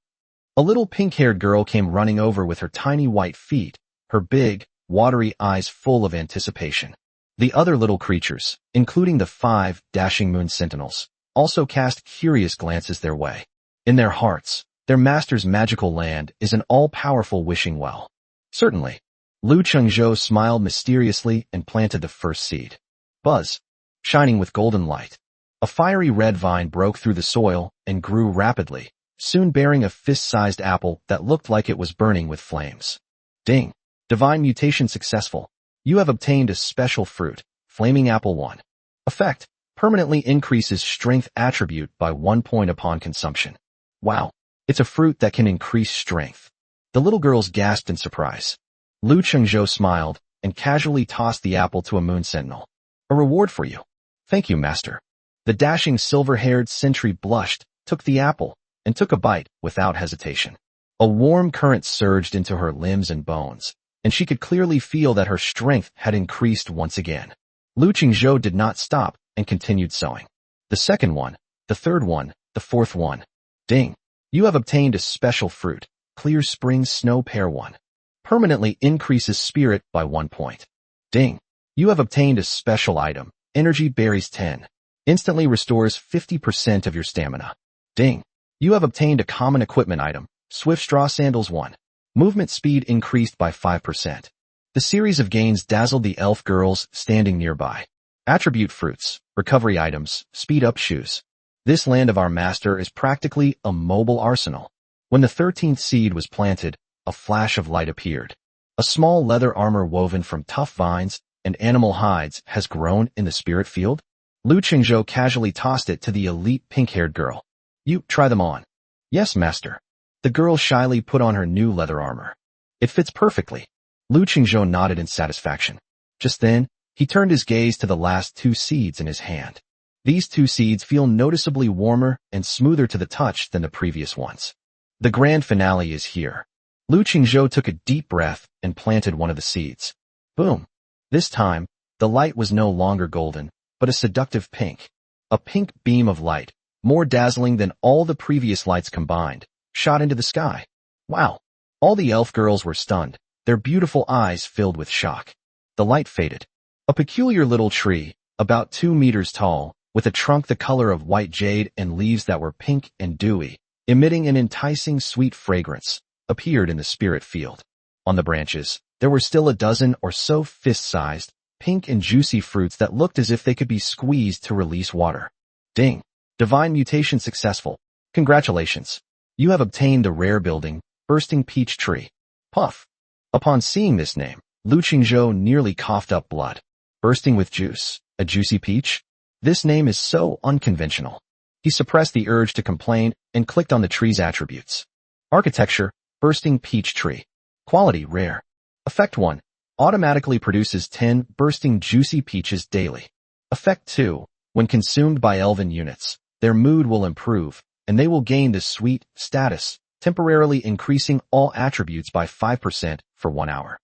A little pink-haired girl came running over with her tiny white feet, her big, watery eyes full of anticipation. The other little creatures, including the 5 dashing moon sentinels, also cast curious glances their way. In their hearts, their master's magical land is an all-powerful wishing well. Certainly. Lu Chengzhou smiled mysteriously and planted the first seed. Buzz, shining with golden light. A fiery red vine broke through the soil and grew rapidly, soon bearing a fist-sized apple that looked like it was burning with flames. Ding! Divine mutation successful. You have obtained a special fruit, Flaming Apple 1. Effect: permanently increases strength attribute by 1 point upon consumption. Wow! It's a fruit that can increase strength. The little girls gasped in surprise. Lu Chengzhou smiled and casually tossed the apple to a moon sentinel. A reward for you. Thank you, master. The dashing silver-haired sentry blushed, took the apple, and took a bite without hesitation. A warm current surged into her limbs and bones, and she could clearly feel that her strength had increased once again. Lu Chengzhou did not stop and continued sowing. The second one, the third one, the fourth one. Ding! You have obtained a special fruit, Clear Spring Snow Pear 1. Permanently increases spirit by 1 point. Ding! You have obtained a special item, Energy Berries 10. Instantly restores 50% of your stamina. Ding! You have obtained a common equipment item, Swift Straw Sandals 1. Movement speed increased by 5%. The series of gains dazzled the elf girls standing nearby. Attribute fruits, recovery items, speed-up shoes. This land of our master is practically a mobile arsenal. When the 13th seed was planted, a flash of light appeared. A small leather armor woven from tough vines and animal hides has grown in the spirit field. Lu Chengzhou casually tossed it to the elite pink-haired girl. You, try them on. Yes, master. The girl shyly put on her new leather armor. It fits perfectly. Lu Chengzhou nodded in satisfaction. Just then, he turned his gaze to the last 2 seeds in his hand. These 2 seeds feel noticeably warmer and smoother to the touch than the previous ones. The grand finale is here. Lu Chengzhou took a deep breath and planted one of the seeds. Boom! This time, the light was no longer golden, but a seductive pink. A pink beam of light, more dazzling than all the previous lights combined, shot into the sky. Wow! All the elf girls were stunned, their beautiful eyes filled with shock. The light faded. A peculiar little tree, about 2 meters tall, with a trunk the color of white jade and leaves that were pink and dewy, emitting an enticing sweet fragrance, appeared in the spirit field. On the branches, there were still a dozen or so fist-sized, pink and juicy fruits that looked as if they could be squeezed to release water. Ding! Divine mutation successful. Congratulations. You have obtained the rare building, Bursting Peach Tree. Puff! Upon seeing this name, Lu Chengzhou nearly coughed up blood. Bursting with juice, a juicy peach? This name is so unconventional. He suppressed the urge to complain and clicked on the tree's attributes. Architecture, Bursting Peach Tree. Quality, rare. Effect 1. Automatically produces 10 bursting juicy peaches daily. Effect 2. When consumed by elven units, their mood will improve, and they will gain the sweet status, temporarily increasing all attributes by 5% for 1 hour.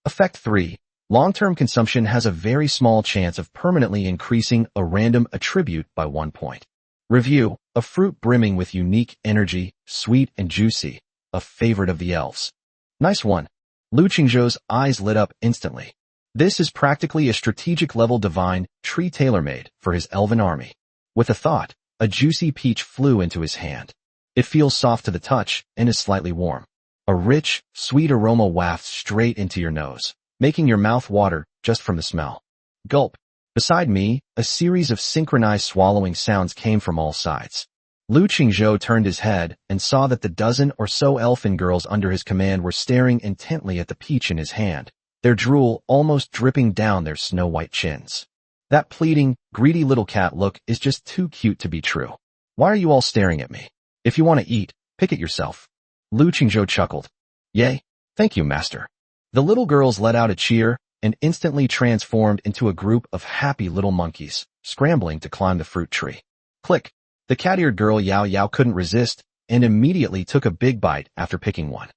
Effect 3. Long-term consumption has a very small chance of permanently increasing a random attribute by 1 point. Review: a fruit brimming with unique energy, sweet and juicy, a favorite of the elves. Nice one. Lu Chengzhou's eyes lit up instantly. This is practically a strategic-level divine tree tailor-made for his elven army. With a thought, a juicy peach flew into his hand. It feels soft to the touch and is slightly warm. A rich, sweet aroma wafts straight into your nose, making your mouth water just from the smell. Gulp. Beside me, a series of synchronized swallowing sounds came from all sides. Lu Chengzhou turned his head and saw that the dozen or so elfin girls under his command were staring intently at the peach in his hand, their drool almost dripping down their snow-white chins. That pleading, greedy little cat look is just too cute to be true. Why are you all staring at me? If you want to eat, pick it yourself. Lu Chengzhou chuckled. Yay, thank you, master. The little girls let out a cheer and instantly transformed into a group of happy little monkeys, scrambling to climb the fruit tree. Click. The cat-eared girl Yao Yao couldn't resist and immediately took a big bite after picking one.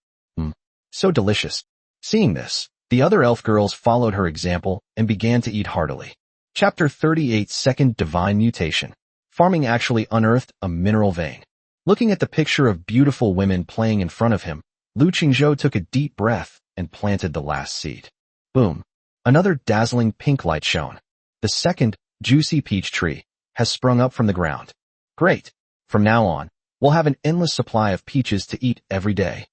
So delicious. Seeing this, the other elf girls followed her example and began to eat heartily. Chapter 38: Second Divine Mutation. Farming actually unearthed a mineral vein. Looking at the picture of beautiful women playing in front of him, Lu Chengzhou took a deep breath and planted the last seed. Boom. Another dazzling pink light shone. The second, juicy peach tree, has sprung up from the ground. Great. From now on, we'll have an endless supply of peaches to eat every day.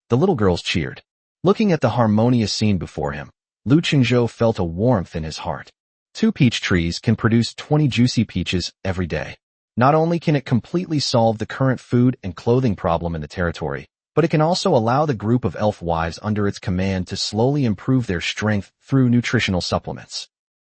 The little girls cheered. Looking at the harmonious scene before him, Lu Qingzhou felt a warmth in his heart. 2 peach trees can produce 20 juicy peaches every day. Not only can it completely solve the current food and clothing problem in the territory, but it can also allow the group of elf wives under its command to slowly improve their strength through nutritional supplements.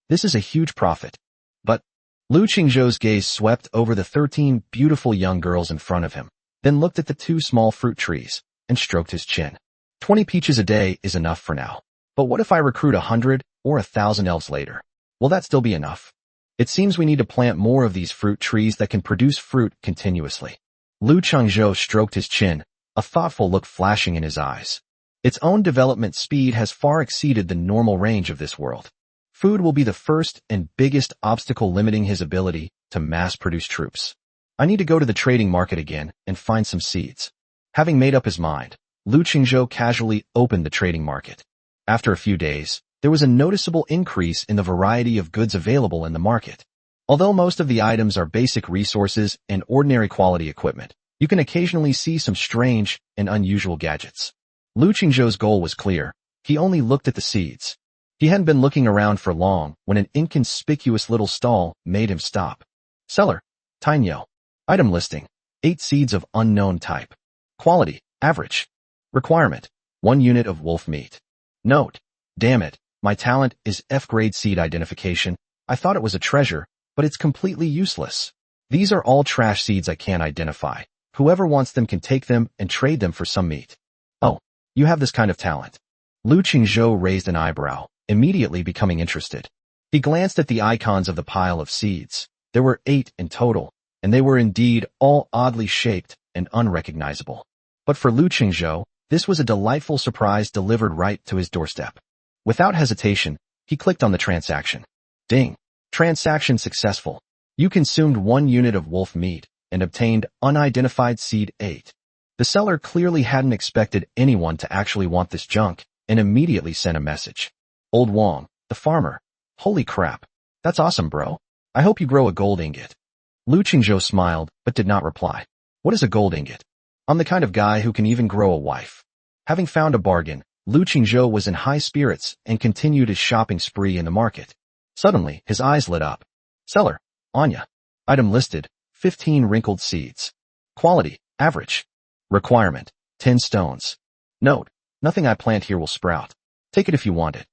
This is a huge profit. But Lu Qingzhou's gaze swept over the 13 beautiful young girls in front of him, then looked at the 2 small fruit trees and stroked his chin. 20 peaches a day is enough for now. But what if I recruit 100 or 1,000 elves later? Will that still be enough? It seems we need to plant more of these fruit trees that can produce fruit continuously. Lu Qingzhou stroked his chin, a thoughtful look flashing in his eyes. Its own development speed has far exceeded the normal range of this world. Food will be the first and biggest obstacle limiting his ability to mass-produce troops. I need to go to the trading market again and find some seeds. Having made up his mind, Lu Qingzhou casually opened the trading market. After a few days, there was a noticeable increase in the variety of goods available in the market. Although most of the items are basic resources and ordinary quality equipment, you can occasionally see some strange and unusual gadgets. Lu Qingzhou's goal was clear. He only looked at the seeds. He hadn't been looking around for long when an inconspicuous little stall made him stop. Seller, Tainyo. Item listing, 8 seeds of unknown type. Quality, average. Requirement, 1 unit of wolf meat. Note, damn it, my talent is F-grade seed identification. I thought it was a treasure, but it's completely useless. These are all trash seeds I can't identify. Whoever wants them can take them and trade them for some meat. Oh, you have this kind of talent. Lu Qingzhou raised an eyebrow, immediately becoming interested. He glanced at the icons of the pile of seeds. There were 8 in total, and they were indeed all oddly shaped and unrecognizable. But for Lu Qingzhou, this was a delightful surprise delivered right to his doorstep. Without hesitation, he clicked on the transaction. Ding! Transaction successful. You consumed 1 unit of wolf meat and obtained unidentified seed 8. The seller clearly hadn't expected anyone to actually want this junk and immediately sent a message. Old Wong, the farmer. Holy crap. That's awesome, bro. I hope you grow a gold ingot. Lu Qingzhou smiled, but did not reply. What is a gold ingot? I'm the kind of guy who can even grow a wife. Having found a bargain, Lu Qingzhou was in high spirits and continued his shopping spree in the market. Suddenly, his eyes lit up. Seller, Anya. Item listed, 15 wrinkled seeds. Quality, average. Requirement, 10 stones. Note, nothing I plant here will sprout. Take it if you want it.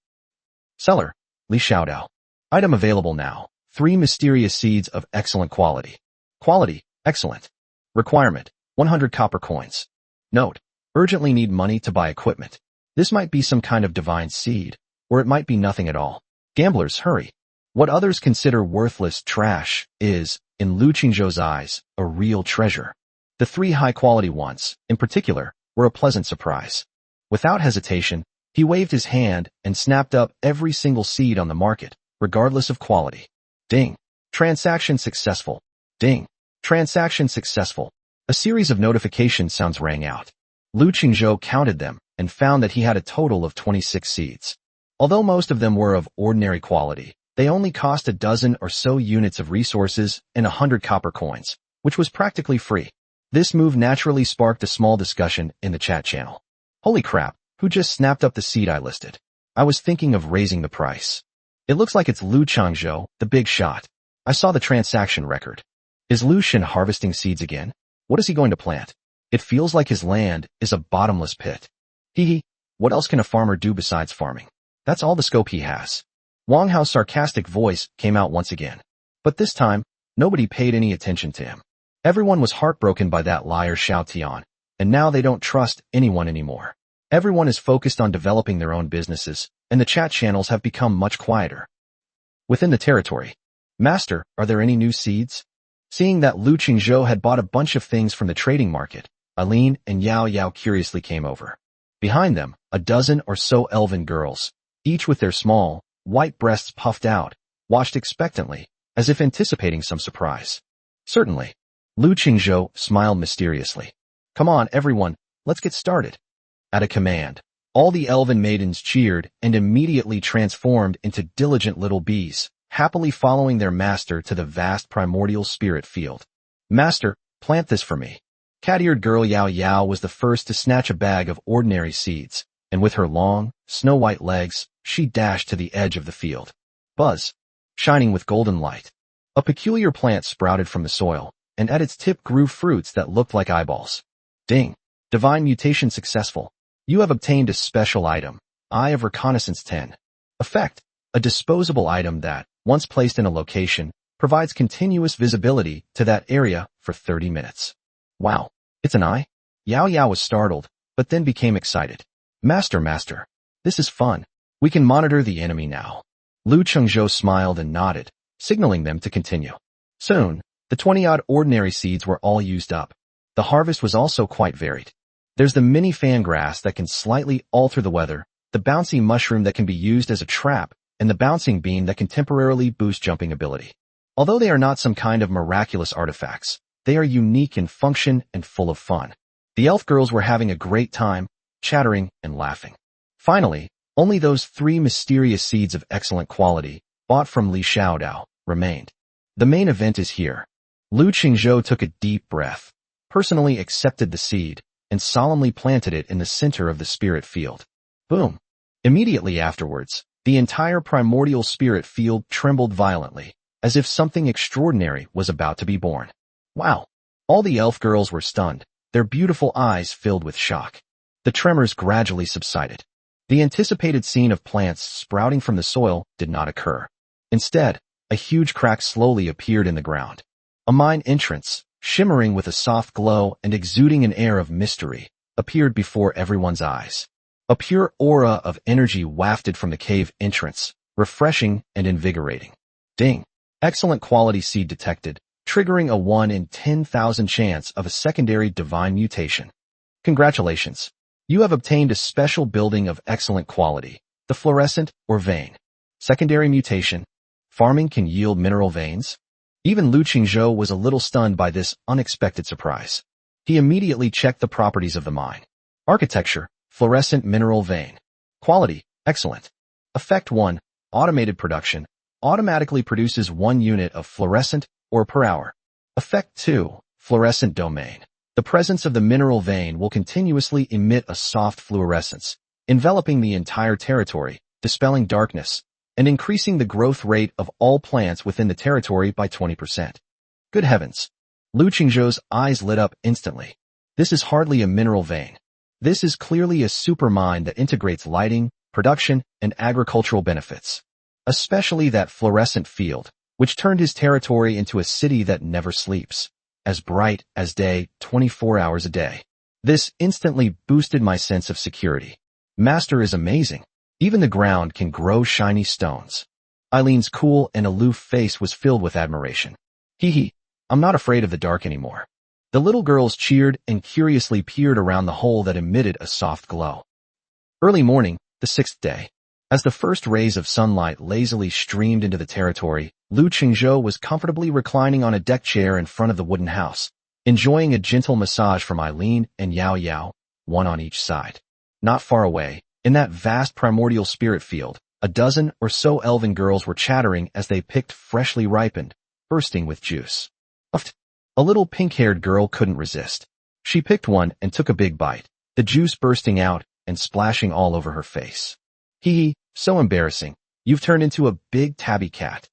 Seller, Li Xiaodao. Item available now, 3 mysterious seeds of excellent quality. Quality, excellent. Requirement, 100 copper coins. Note, urgently need money to buy equipment. This might be some kind of divine seed, or it might be nothing at all. Gamblers, hurry. What others consider worthless trash is, in Lu Qingzhou's eyes, a real treasure. The 3 high-quality ones, in particular, were a pleasant surprise. Without hesitation, he waved his hand and snapped up every single seed on the market, regardless of quality. Ding. Transaction successful. Ding. Transaction successful. A series of notification sounds rang out. Lu Qingzhou counted them and found that he had a total of 26 seeds. Although most of them were of ordinary quality, they only cost a dozen or so units of resources and 100 copper coins, which was practically free. This move naturally sparked a small discussion in the chat channel. Holy crap, who just snapped up the seed I listed? I was thinking of raising the price. It looks like it's Lu Qingzhou, the big shot. I saw the transaction record. Is Lu Shen harvesting seeds again? What is he going to plant? It feels like his land is a bottomless pit. Hee, what else can a farmer do besides farming? That's all the scope he has. Wang Hao's sarcastic voice came out once again. But this time, nobody paid any attention to him. Everyone was heartbroken by that liar Xiao Tian, and now they don't trust anyone anymore. Everyone is focused on developing their own businesses, and the chat channels have become much quieter. Within the territory, Master, are there any new seeds? Seeing that Lu Qingzhou had bought a bunch of things from the trading market, Aline and Yao Yao curiously came over. Behind them, a dozen or so elven girls, each with their small, white breasts puffed out, watched expectantly, as if anticipating some surprise. Certainly. Lu Qingzhou smiled mysteriously. Come on, everyone, let's get started. At a command, all the elven maidens cheered and immediately transformed into diligent little bees, happily following their master to the vast primordial spirit field. Master, plant this for me. Cat-eared girl Yao Yao was the first to snatch a bag of ordinary seeds, and with her long, snow-white legs, she dashed to the edge of the field. Buzz! Shining with golden light. A peculiar plant sprouted from the soil, and at its tip grew fruits that looked like eyeballs. Ding! Divine mutation successful. You have obtained a special item, Eye of Reconnaissance 10. Effect: a disposable item that, once placed in a location, provides continuous visibility to that area for 30 minutes. Wow, it's an eye? Yao Yao was startled, but then became excited. Master, this is fun. We can monitor the enemy now. Lu Chengzhou smiled and nodded, signaling them to continue. Soon, the 20-odd ordinary seeds were all used up. The harvest was also quite varied. There's the mini fan grass that can slightly alter the weather, the bouncy mushroom that can be used as a trap, and the bouncing bean that can temporarily boost jumping ability. Although they are not some kind of miraculous artifacts, they are unique in function and full of fun. The elf girls were having a great time, chattering and laughing. Finally, only those 3 mysterious seeds of excellent quality, bought from Li Xiaodao, remained. The main event is here. Lu Qingzhou took a deep breath, personally accepted the seed, and solemnly planted it in the center of the spirit field. Boom! Immediately afterwards, the entire primordial spirit field trembled violently, as if something extraordinary was about to be born. Wow! All the elf girls were stunned, their beautiful eyes filled with shock. The tremors gradually subsided. The anticipated scene of plants sprouting from the soil did not occur. Instead, a huge crack slowly appeared in the ground. A mine entrance, shimmering with a soft glow and exuding an air of mystery, appeared before everyone's eyes. A pure aura of energy wafted from the cave entrance, refreshing and invigorating. Ding! Excellent quality seed detected, triggering a 1 in 10,000 chance of a secondary divine mutation. Congratulations! You have obtained a special building of excellent quality, the fluorescent or vein. Secondary mutation. Farming can yield mineral veins? Even Lu Qingzhou was a little stunned by this unexpected surprise. He immediately checked the properties of the mine. Architecture, fluorescent mineral vein. Quality, excellent. Effect 1, automated production, automatically produces 1 unit of fluorescent ore per hour. Effect 2, fluorescent domain. The presence of the mineral vein will continuously emit a soft fluorescence, enveloping the entire territory, dispelling darkness, and increasing the growth rate of all plants within the territory by 20%. Good heavens! Lu Qingzhou's eyes lit up instantly. This is hardly a mineral vein. This is clearly a supermine that integrates lighting, production, and agricultural benefits. Especially that fluorescent field, which turned his territory into a city that never sleeps, as bright as day, 24 hours a day. This instantly boosted my sense of security. Master is amazing. Even the ground can grow shiny stones. Eileen's cool and aloof face was filled with admiration. Hee, I'm not afraid of the dark anymore. The little girls cheered and curiously peered around the hole that emitted a soft glow. Early morning, the 6th day. As the first rays of sunlight lazily streamed into the territory, Lu Qingzhou was comfortably reclining on a deck chair in front of the wooden house, enjoying a gentle massage from Eileen and Yao Yao, one on each side. Not far away, in that vast primordial spirit field, a dozen or so elven girls were chattering as they picked freshly ripened, bursting with juice. Uft! A little pink-haired girl couldn't resist. She picked one and took a big bite, the juice bursting out and splashing all over her face. Hee, so embarrassing. You've turned into a big tabby cat.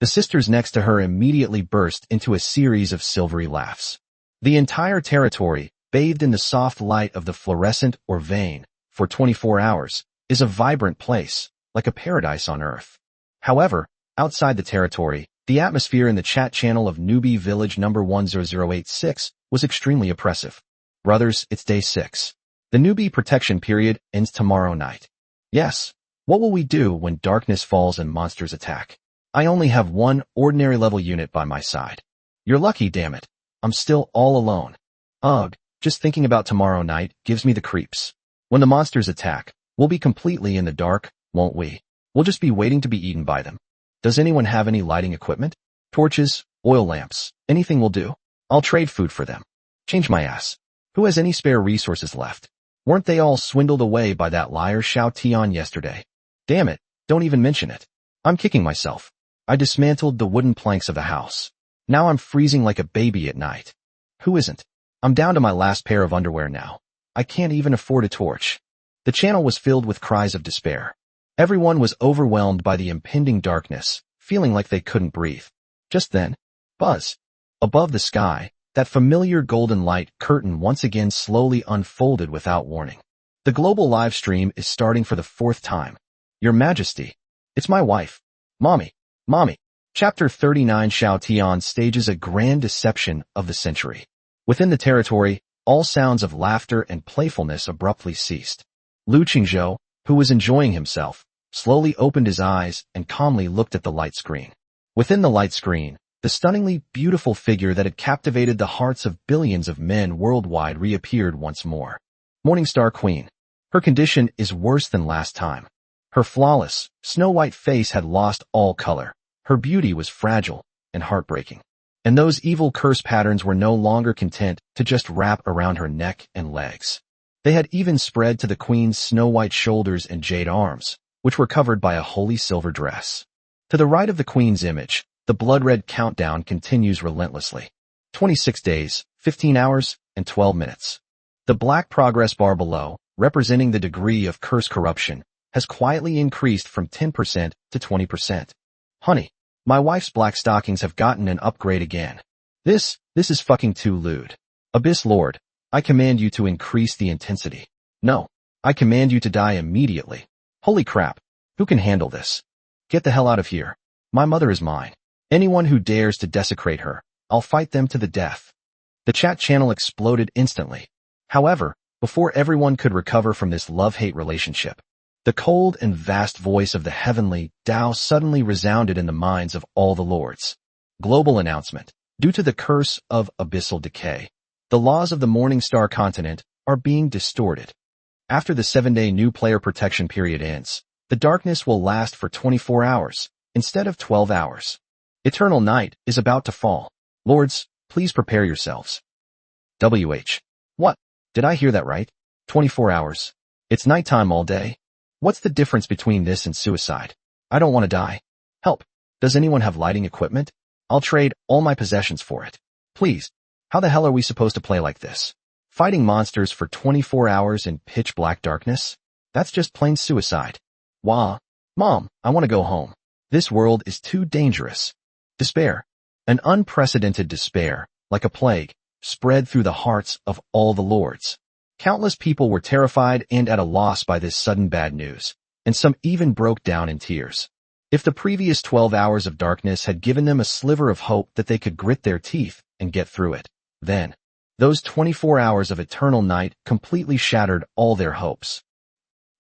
The sisters next to her immediately burst into a series of silvery laughs. The entire territory, bathed in the soft light of the fluorescent or vein, for 24 hours, is a vibrant place, like a paradise on Earth. However, outside the territory, the atmosphere in the chat channel of Newbie Village number 10086 was extremely oppressive. Brothers, it's day 6. The newbie protection period ends tomorrow night. Yes. What will we do when darkness falls and monsters attack? I only have 1 ordinary level unit by my side. You're lucky, damn it. I'm still all alone. Ugh, just thinking about tomorrow night gives me the creeps. When the monsters attack, we'll be completely in the dark, won't we? We'll just be waiting to be eaten by them. Does anyone have any lighting equipment? Torches, oil lamps, anything will do. I'll trade food for them. Change my ass. Who has any spare resources left? Weren't they all swindled away by that liar Xiao Tian yesterday? Damn it, don't even mention it. I'm kicking myself. I dismantled the wooden planks of the house. Now I'm freezing like a baby at night. Who isn't? I'm down to my last pair of underwear now. I can't even afford a torch. The channel was filled with cries of despair. Everyone was overwhelmed by the impending darkness, feeling like they couldn't breathe. Just then, buzz. Above the sky, that familiar golden light curtain once again slowly unfolded without warning. The global live stream is starting for the 4th time. Your Majesty. It's my wife. Mommy. Mommy. Chapter 39 Xiao Tian stages a grand deception of the century. Within the territory, all sounds of laughter and playfulness abruptly ceased. Lu Qingzhou, who was enjoying himself, slowly opened his eyes and calmly looked at the light screen. Within the light screen, the stunningly beautiful figure that had captivated the hearts of billions of men worldwide reappeared once more. Morningstar Queen. Her condition is worse than last time. Her flawless, snow-white face had lost all color. Her beauty was fragile and heartbreaking. And those evil curse patterns were no longer content to just wrap around her neck and legs. They had even spread to the queen's snow-white shoulders and jade arms, which were covered by a holy silver dress. To the right of the queen's image, the blood-red countdown continues relentlessly. 26 days, 15 hours, and 12 minutes. The black progress bar below, representing the degree of curse corruption, has quietly increased from 10% to 20%. Honey, my wife's black stockings have gotten an upgrade again. This is fucking too lewd. Abyss Lord, I command you to increase the intensity. No, I command you to die immediately. Holy crap, who can handle this? Get the hell out of here. My mother is mine. Anyone who dares to desecrate her, I'll fight them to the death. The chat channel exploded instantly. However, before everyone could recover from this love-hate relationship, the cold and vast voice of the heavenly Tao suddenly resounded in the minds of all the lords. Global announcement. Due to the curse of abyssal decay, the laws of the Morningstar continent are being distorted. After the 7-day new player protection period ends, the darkness will last for 24 hours, instead of 12 hours. Eternal night is about to fall. Lords, please prepare yourselves. WH. What? Did I hear that right? 24 hours. It's nighttime all day. What's the difference between this and suicide? I don't want to die. Help. Does anyone have lighting equipment? I'll trade all my possessions for it. Please. How the hell are we supposed to play like this? Fighting monsters for 24 hours in pitch black darkness? That's just plain suicide. Wah. Mom, I want to go home. This world is too dangerous. Despair. An unprecedented despair, like a plague, spread through the hearts of all the lords. Countless people were terrified and at a loss by this sudden bad news, and some even broke down in tears. If the previous 12 hours of darkness had given them a sliver of hope that they could grit their teeth and get through it, then those 24 hours of eternal night completely shattered all their hopes.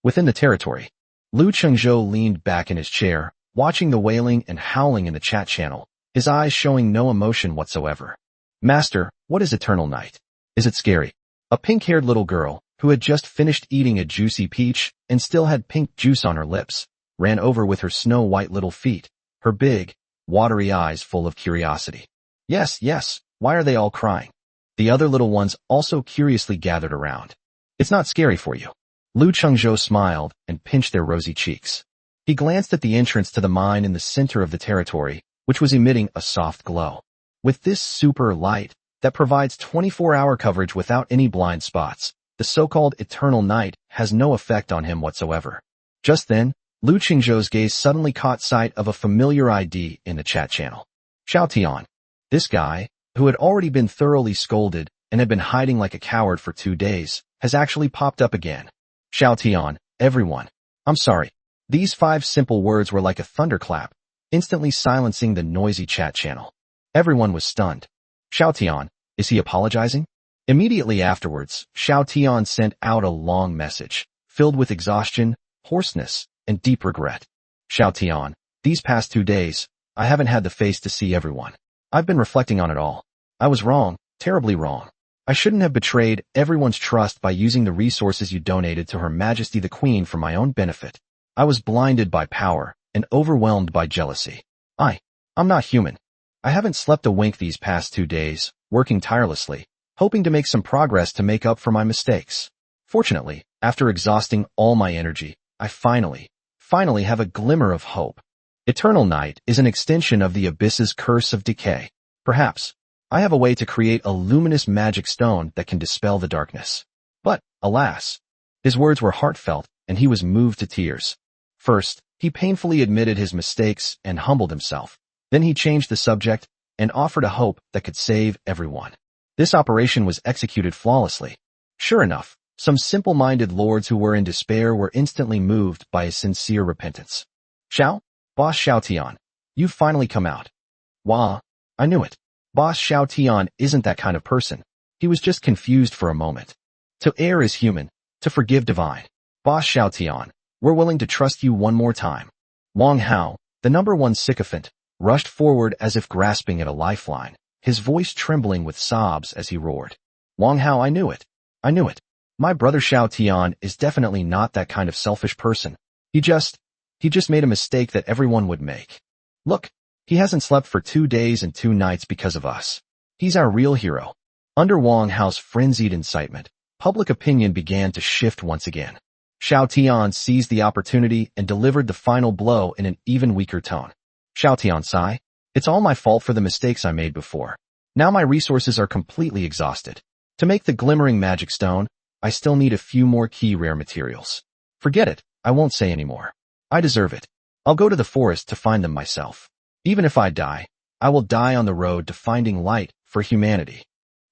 Within the territory, Lu Chengzhou leaned back in his chair, watching the wailing and howling in the chat channel, his eyes showing no emotion whatsoever. Master, what is eternal night? Is it scary? A pink-haired little girl, who had just finished eating a juicy peach and still had pink juice on her lips, ran over with her snow-white little feet, her big, watery eyes full of curiosity. Yes, why are they all crying? The other little ones also curiously gathered around. It's not scary for you. Lu Chengzhou smiled and pinched their rosy cheeks. He glanced at the entrance to the mine in the center of the territory, which was emitting a soft glow. With this super light that provides 24-hour coverage without any blind spots, the so-called eternal night has no effect on him whatsoever. Just then, Lu Qingzhou's gaze suddenly caught sight of a familiar ID in the chat channel. Xiao Tian. This guy, who had already been thoroughly scolded and had been hiding like a coward for 2 days, has actually popped up again. Xiao Tian, everyone. I'm sorry. These 5 simple words were like a thunderclap, instantly silencing the noisy chat channel. Everyone was stunned. Xiao Tian, is he apologizing? Immediately afterwards, Xiao Tian sent out a long message, filled with exhaustion, hoarseness, and deep regret. Xiao Tian, these past 2 days, I haven't had the face to see everyone. I've been reflecting on it all. I was wrong, terribly wrong. I shouldn't have betrayed everyone's trust by using the resources you donated to Her Majesty the Queen for my own benefit. I was blinded by power and overwhelmed by jealousy. I'm not human. I haven't slept a wink these past 2 days, working tirelessly, hoping to make some progress to make up for my mistakes. Fortunately, after exhausting all my energy, I finally have a glimmer of hope. Eternal night is an extension of the abyss's curse of decay. Perhaps I have a way to create a luminous magic stone that can dispel the darkness. But, alas, His words were heartfelt, and he was moved to tears. First, he painfully admitted his mistakes and humbled himself. Then he changed the subject and offered a hope that could save everyone. This operation was executed flawlessly. Sure enough, some simple-minded lords who were in despair were instantly moved by his sincere repentance. Xiao? Boss Xiao Tian, you've finally come out. Wah, I knew it. Boss Xiao Tian isn't that kind of person. He was just confused for a moment. To err is human, to forgive divine. Boss Xiao Tian, we're willing to trust you one more time. Wang Hao, the #1 sycophant, rushed forward as if grasping at a lifeline, his voice trembling with sobs as he roared. Wang Hao, I knew it. I knew it. My brother Xiao Tian is definitely not that kind of selfish person. He just made a mistake that everyone would make. Look, he hasn't slept for 2 days and 2 nights because of us. He's our real hero. Under Wang Hao's frenzied incitement, public opinion began to shift once again. Xiao Tian seized the opportunity and delivered the final blow in an even weaker tone. Xiao Tian sigh, it's all my fault for the mistakes I made before. Now my resources are completely exhausted. To make the glimmering magic stone, I still need a few more key rare materials. Forget it, I won't say anymore. I deserve it. I'll go to the forest to find them myself. Even if I die, I will die on the road to finding light for humanity.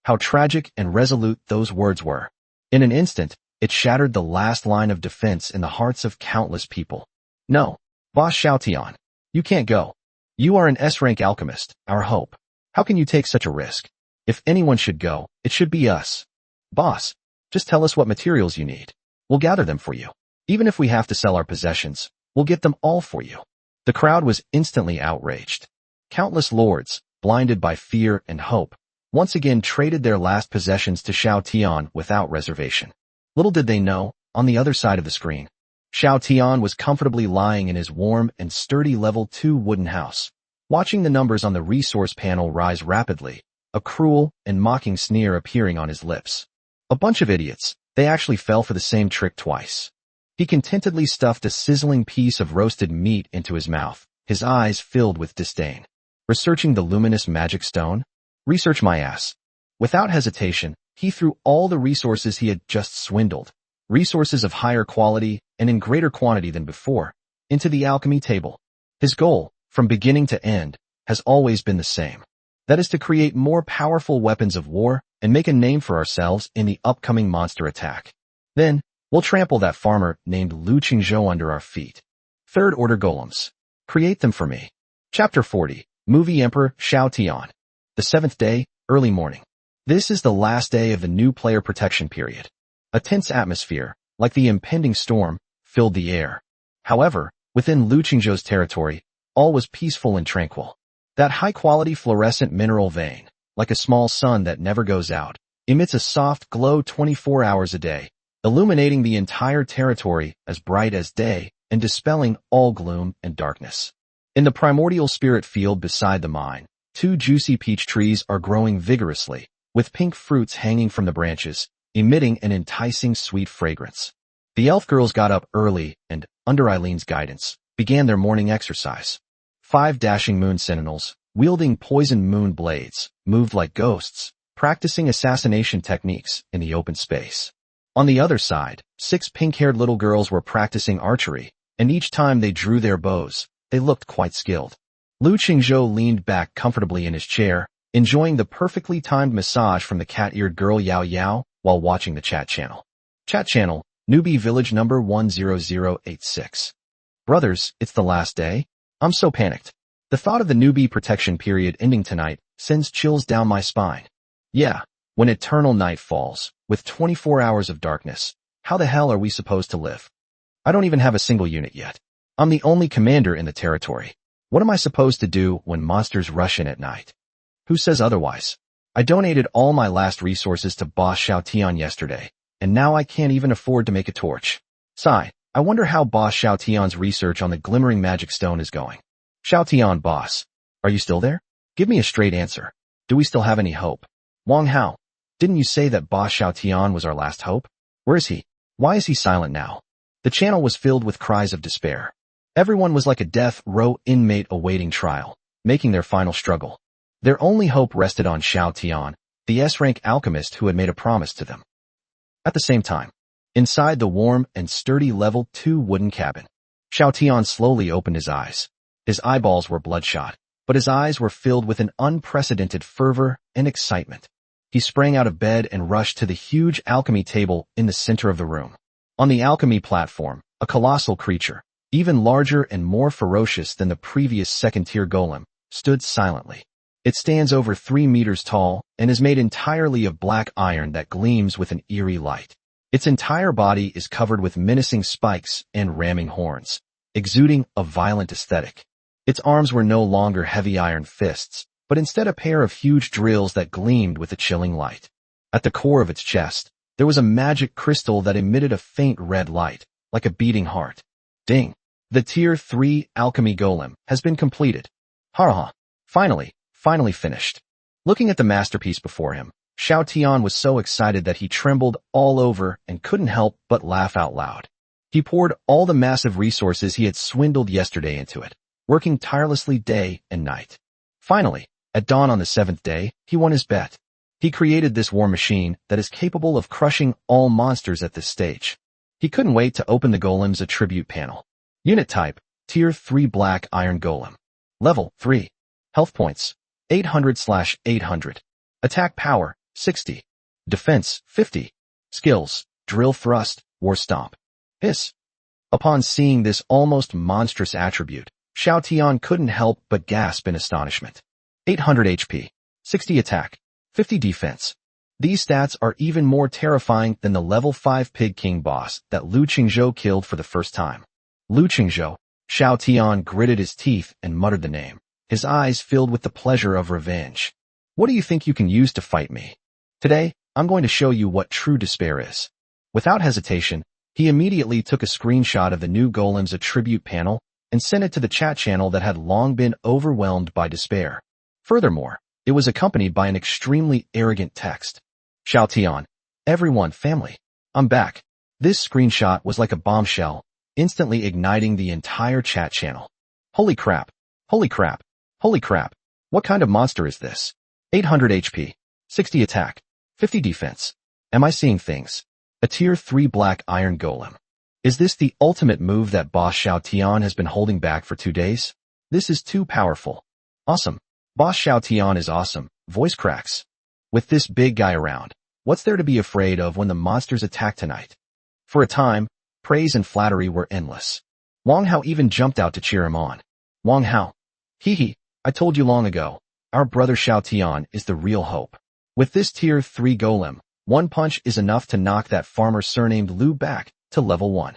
How tragic and resolute those words were. In an instant, it shattered the last line of defense in the hearts of countless people. No, Boss Xiao Tian, you can't go. You are an S-rank alchemist, our hope. How can you take such a risk? If anyone should go, it should be us. Boss, just tell us what materials you need. We'll gather them for you. Even if we have to sell our possessions, we'll get them all for you. The crowd was instantly outraged. Countless lords, blinded by fear and hope, once again traded their last possessions to Xiao Tian without reservation. Little did they know, on the other side of the screen, Xiao Tian was comfortably lying in his warm and sturdy level 2 wooden house, watching the numbers on the resource panel rise rapidly, a cruel and mocking sneer appearing on his lips. A bunch of idiots, they actually fell for the same trick twice. He contentedly stuffed a sizzling piece of roasted meat into his mouth, his eyes filled with disdain. Researching the luminous magic stone? Research my ass. Without hesitation, he threw all the resources he had just swindled, resources of higher quality and in greater quantity than before, into the alchemy table. His goal, from beginning to end, has always been the same. That is to create more powerful weapons of war and make a name for ourselves in the upcoming monster attack. Then, we'll trample that farmer named Lu Qingzhou under our feet. Third order golems. Create them for me. Chapter 40, Movie Emperor Xiao Tian. The 7th day, early morning. This is the last day of the new player protection period. A tense atmosphere, like the impending storm, filled the air. However, within Lu Qingzhou's territory, all was peaceful and tranquil. That high-quality fluorescent mineral vein, like a small sun that never goes out, emits a soft glow 24 hours a day, illuminating the entire territory as bright as day and dispelling all gloom and darkness. In the primordial spirit field beside the mine, 2 juicy peach trees are growing vigorously, with pink fruits hanging from the branches, emitting an enticing sweet fragrance. The elf girls got up early and, under Eileen's guidance, began their morning exercise. 5 dashing moon sentinels, wielding poison moon blades, moved like ghosts, practicing assassination techniques in the open space. On the other side, 6 pink-haired little girls were practicing archery, and each time they drew their bows, they looked quite skilled. Lu Qingzhou leaned back comfortably in his chair, enjoying the perfectly timed massage from the cat-eared girl Yao Yao while watching the chat channel. Chat channel, Newbie Village number 10086. Brothers, it's the last day? I'm so panicked. The thought of the newbie protection period ending tonight sends chills down my spine. Yeah, when eternal night falls, with 24 hours of darkness, how the hell are we supposed to live? I don't even have a single unit yet. I'm the only commander in the territory. What am I supposed to do when monsters rush in at night? Who says otherwise? I donated all my last resources to Boss Xiao Tian yesterday, and now I can't even afford to make a torch. Sigh, I wonder how Boss Xiao Tian's research on the glimmering magic stone is going. Xiao Tian, boss, are you still there? Give me a straight answer. Do we still have any hope? Wang Hao, didn't you say that Boss Xiao Tian was our last hope? Where is he? Why is he silent now? The channel was filled with cries of despair. Everyone was like a death row inmate awaiting trial, making their final struggle. Their only hope rested on Xiao Tian, the S-rank alchemist who had made a promise to them. At the same time, inside the warm and sturdy level 2 wooden cabin. Xiao Tian slowly opened his eyes. His eyeballs were bloodshot, but his eyes were filled with an unprecedented fervor and excitement. He sprang out of bed and rushed to the huge alchemy table in the center of the room. On the alchemy platform, a colossal creature, even larger and more ferocious than the previous second-tier golem, stood silently. It stands over 3 meters tall and is made entirely of black iron that gleams with an eerie light. Its entire body is covered with menacing spikes and ramming horns, exuding a violent aesthetic. Its arms were no longer heavy iron fists, but instead a pair of huge drills that gleamed with a chilling light. At the core of its chest, there was a magic crystal that emitted a faint red light, like a beating heart. Ding! The Tier 3 Alchemy Golem has been completed. Ha! Finally finished. Looking at the masterpiece before him, Xiao Tian was so excited that he trembled all over and couldn't help but laugh out loud. He poured all the massive resources he had swindled yesterday into it, working tirelessly day and night. Finally, at dawn on the 7th day, he won his bet. He created this war machine that is capable of crushing all monsters at this stage. He couldn't wait to open the golem's attribute panel. Unit type, Tier 3 Black Iron Golem. Level 3. Health points, 800/800. Attack power, 60. Defense, 50. Skills, Drill Thrust, War Stomp. Hiss. Upon seeing this almost monstrous attribute, Xiao Tian couldn't help but gasp in astonishment. 800 HP, 60 attack, 50 defense. These stats are even more terrifying than the level 5 Pig King boss that Lu Qingzhou killed for the first time. Lu Qingzhou. Xiao Tian gritted his teeth and muttered the name, his eyes filled with the pleasure of revenge. What do you think you can use to fight me? Today, I'm going to show you what true despair is. Without hesitation, he immediately took a screenshot of the new golem's attribute panel and sent it to the chat channel that had long been overwhelmed by despair. Furthermore, it was accompanied by an extremely arrogant text. Xiao Tian, everyone, family, I'm back. This screenshot was like a bombshell, instantly igniting the entire chat channel. Holy crap! Holy crap! Holy crap! What kind of monster is this? 800 HP, 60 attack, 50 defense. Am I seeing things? A Tier 3 Black Iron Golem. Is this the ultimate move that boss Xiao Tian has been holding back for 2 days? This is too powerful. Awesome. Boss Xiao Tian is awesome. Voice cracks. With this big guy around, what's there to be afraid of when the monsters attack tonight? For a time, praise and flattery were endless. Wang Hao even jumped out to cheer him on. Wang Hao. Hee, I told you long ago, our brother Xiao Tian is the real hope. With this Tier 3 golem, one punch is enough to knock that farmer surnamed Lu back to level 1.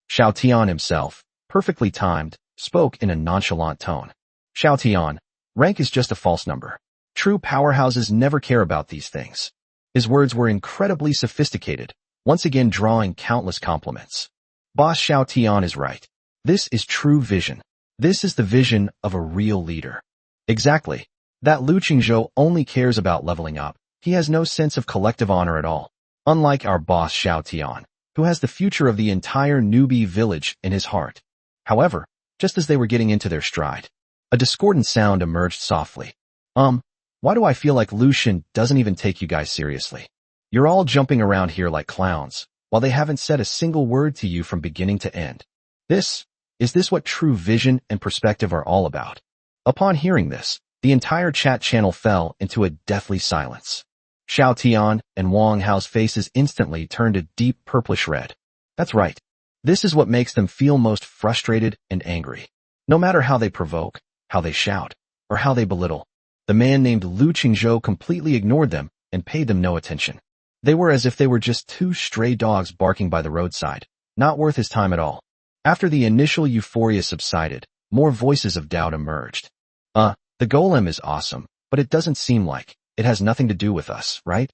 Xiao Tian himself, perfectly timed, spoke in a nonchalant tone. Xiao Tian, rank is just a false number. True powerhouses never care about these things. His words were incredibly sophisticated, once again drawing countless compliments. Boss Xiao Tian is right. This is true vision. This is the vision of a real leader. Exactly. That Lu Qingzhou only cares about leveling up. He has no sense of collective honor at all. Unlike our boss Xiao Tian, who has the future of the entire newbie village in his heart. However, just as they were getting into their stride, a discordant sound emerged softly. Why do I feel like Lucian doesn't even take you guys seriously? You're all jumping around here like clowns, while they haven't said a single word to you from beginning to end. Is this what true vision and perspective are all about? Upon hearing this, the entire chat channel fell into a deathly silence. Xiao Tian and Wang Hao's faces instantly turned a deep purplish red. That's right. This is what makes them feel most frustrated and angry. No matter how they provoke, how they shout, or how they belittle, the man named Lu Qingzhou completely ignored them and paid them no attention. They were as if they were just 2 stray dogs barking by the roadside, not worth his time at all. After the initial euphoria subsided, more voices of doubt emerged. The golem is awesome, but it doesn't seem like it has nothing to do with us, right?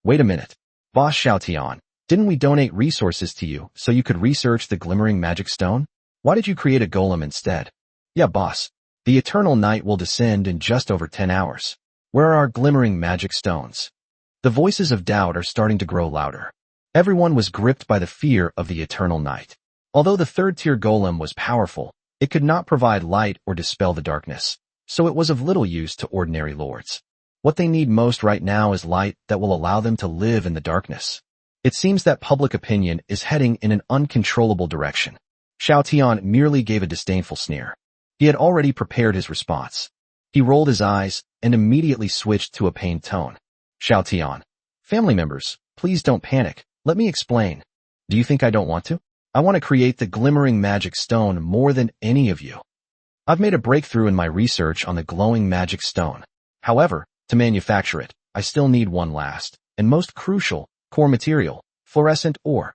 Wait a minute. Boss Xiao Tian, didn't we donate resources to you so you could research the glimmering magic stone? Why did you create a golem instead? Yeah, boss. The eternal night will descend in just over 10 hours. Where are our glimmering magic stones? The voices of doubt are starting to grow louder. Everyone was gripped by the fear of the eternal night. Although the 3rd-tier golem was powerful, it could not provide light or dispel the darkness, so it was of little use to ordinary lords. What they need most right now is light that will allow them to live in the darkness. It seems that public opinion is heading in an uncontrollable direction. Xiao Tian merely gave a disdainful sneer. He had already prepared his response. He rolled his eyes and immediately switched to a pained tone. Xiao Tian. Family members, please don't panic. Let me explain. Do you think I don't want to? I want to create the glimmering magic stone more than any of you. I've made a breakthrough in my research on the glowing magic stone. However, to manufacture it, I still need one last, and most crucial, core material, fluorescent ore.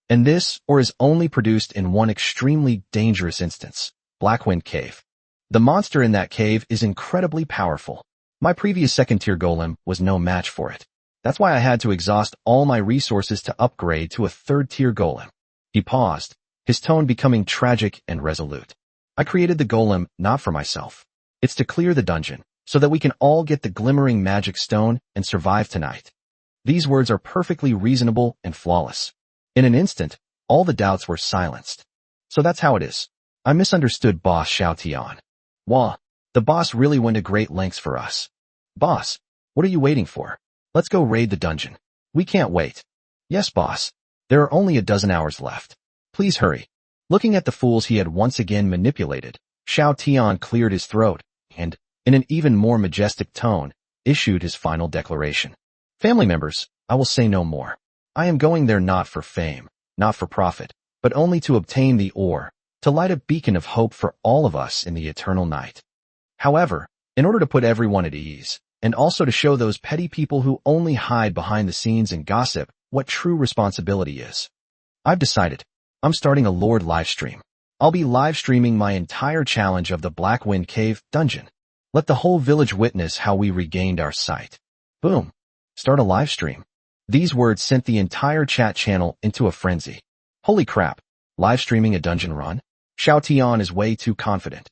And this ore is only produced in one extremely dangerous instance, Blackwind Cave. The monster in that cave is incredibly powerful. My previous second-tier golem was no match for it. That's why I had to exhaust all my resources to upgrade to a third-tier golem. He paused, his tone becoming tragic and resolute. I created the golem not for myself. It's to clear the dungeon, so that we can all get the glimmering magic stone and survive tonight. These words are perfectly reasonable and flawless. In an instant, all the doubts were silenced. So that's how it is. I misunderstood Boss Xiao Tian. Wah, the boss really went to great lengths for us. Boss, what are you waiting for? Let's go raid the dungeon. We can't wait. Yes, boss. There are only a dozen hours left. Please hurry. Looking at the fools he had once again manipulated, Xiao Tian cleared his throat and, in an even more majestic tone, issued his final declaration. Family members, I will say no more. I am going there not for fame, not for profit, but only to obtain the ore, to light a beacon of hope for all of us in the eternal night. However, in order to put everyone at ease, and also to show those petty people who only hide behind the scenes and gossip what true responsibility is, I've decided. I'm starting a Lord livestream. I'll be live streaming my entire challenge of the Blackwind Cave dungeon. Let the whole village witness how we regained our sight. Boom. Start a live stream. These words sent the entire chat channel into a frenzy. Holy crap. Live streaming a dungeon run? Xiao Tian is way too confident.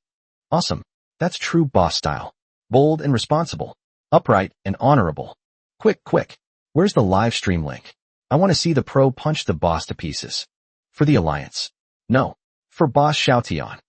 Awesome. That's true boss style. Bold and responsible. Upright and honorable. Quick. Where's the live stream link? I want to see the pro punch the boss to pieces. For the Alliance. No. For Boss Xiao Tian.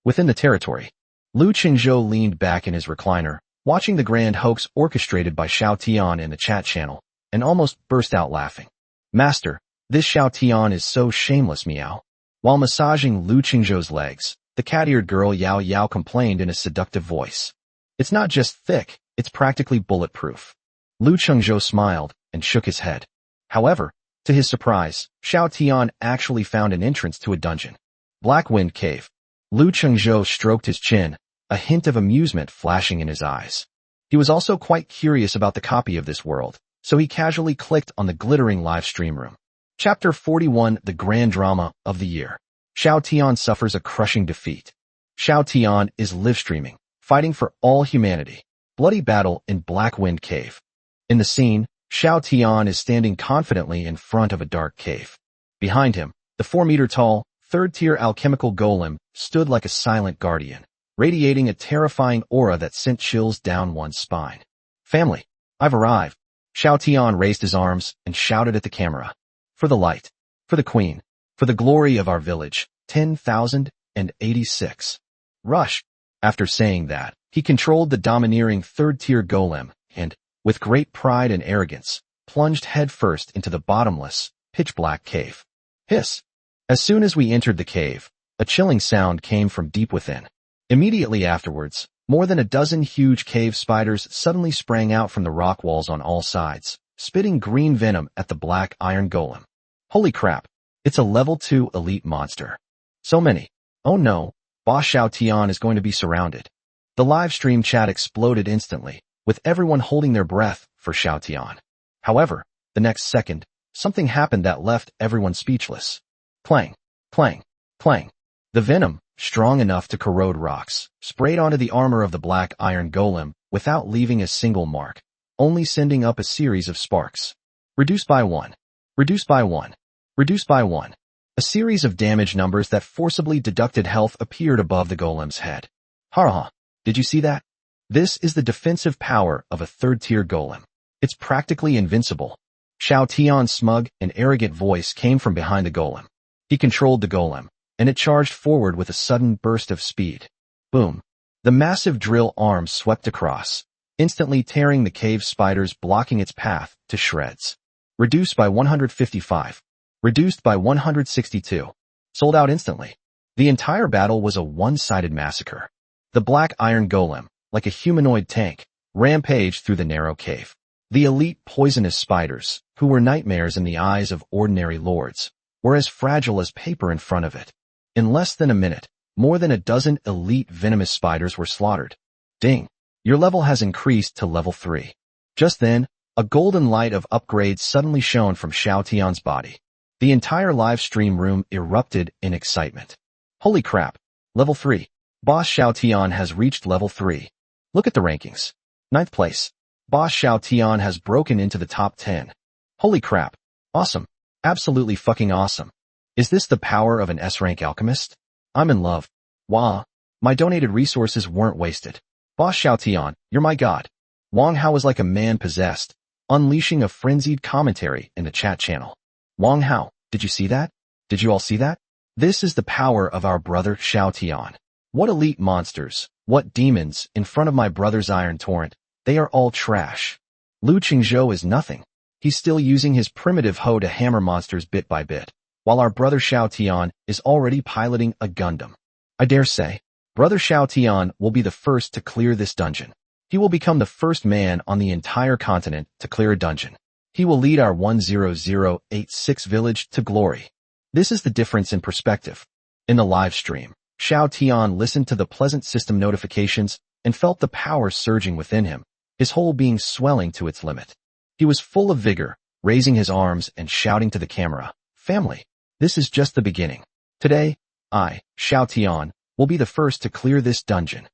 Within the territory, Lu Qingzhou leaned back in his recliner, watching the grand hoax orchestrated by Xiao Tian in the chat channel, and almost burst out laughing. Master, this Xiao Tian is so shameless, meow. While massaging Lu Qingzhou's legs, the cat-eared girl Yao Yao complained in a seductive voice. It's not just thick, it's practically bulletproof. Lu Qingzhou smiled and shook his head. However, to his surprise, Xiao Tian actually found an entrance to a dungeon. Blackwind Cave. Lu Qingzhou stroked his chin, a hint of amusement flashing in his eyes. He was also quite curious about the copy of this world, so he casually clicked on the glittering live stream room. Chapter 41, The Grand Drama of the Year. Xiao Tian suffers a crushing defeat. Xiao Tian is live streaming, fighting for all humanity. Bloody battle in Blackwind Cave. In the scene, Xiao Tian is standing confidently in front of a dark cave. Behind him, the 4-meter-tall, third-tier alchemical golem stood like a silent guardian, radiating a terrifying aura that sent chills down one's spine. Family, I've arrived. Xiao Tian raised his arms and shouted at the camera. For the light, for the queen, for the glory of our village, 10,086. Rush. After saying that, he controlled the domineering third-tier golem and, with great pride and arrogance, plunged headfirst into the bottomless, pitch-black cave. Hiss. As soon as we entered the cave, a chilling sound came from deep within. Immediately afterwards, more than a dozen huge cave spiders suddenly sprang out from the rock walls on all sides, spitting green venom at the black iron golem. Holy crap, it's a level 2 elite monster. So many. Oh no, Boss Xiao Tian is going to be surrounded. The live stream chat exploded instantly, with everyone holding their breath for Xiao Tian. However, the next second, something happened that left everyone speechless. Clang, clang, clang. The venom, strong enough to corrode rocks, sprayed onto the armor of the black iron golem without leaving a single mark, only sending up a series of sparks. Reduced by 1. Reduced by 1. Reduced by 1. A series of damage numbers that forcibly deducted health appeared above the golem's head. Ha! Did you see that? This is the defensive power of a third-tier golem. It's practically invincible. Xiao Tian's smug and arrogant voice came from behind the golem. He controlled the golem, and it charged forward with a sudden burst of speed. Boom. The massive drill arms swept across, instantly tearing the cave spiders blocking its path to shreds. Reduced by 155. Reduced by 162. Sold out instantly. The entire battle was a one-sided massacre. The black iron golem, like a humanoid tank, rampaged through the narrow cave. The elite poisonous spiders, who were nightmares in the eyes of ordinary lords, were as fragile as paper in front of it. In less than a minute, more than a dozen elite venomous spiders were slaughtered. Ding! Your level has increased to level 3. Just then, a golden light of upgrades suddenly shone from Xiao Tian's body. The entire live stream room erupted in excitement. Holy crap! Level 3. Boss Xiao Tian has reached level 3. Look at the rankings. 9th place. Boss Xiao Tian has broken into the top 10. Holy crap. Awesome. Absolutely fucking awesome. Is this the power of an S-rank alchemist? I'm in love. Wah. My donated resources weren't wasted. Boss Xiao Tian, you're my god. Wang Hao is like a man possessed, unleashing a frenzied commentary in the chat channel. Wang Hao, did you see that? Did you all see that? This is the power of our brother Xiao Tian. What elite monsters, what demons, in front of my brother's iron torrent. They are all trash. Lu Qingzhou is nothing. He's still using his primitive hoe to hammer monsters bit by bit, while our brother Xiao Tian is already piloting a Gundam. I dare say, brother Xiao Tian will be the first to clear this dungeon. He will become the first man on the entire continent to clear a dungeon. He will lead our 10086 village to glory. This is the difference in perspective. In the live stream, Xiao Tian listened to the pleasant system notifications and felt the power surging within him, his whole being swelling to its limit. He was full of vigor, raising his arms and shouting to the camera, "Family, this is just the beginning. Today, I, Xiao Tian, will be the first to clear this dungeon."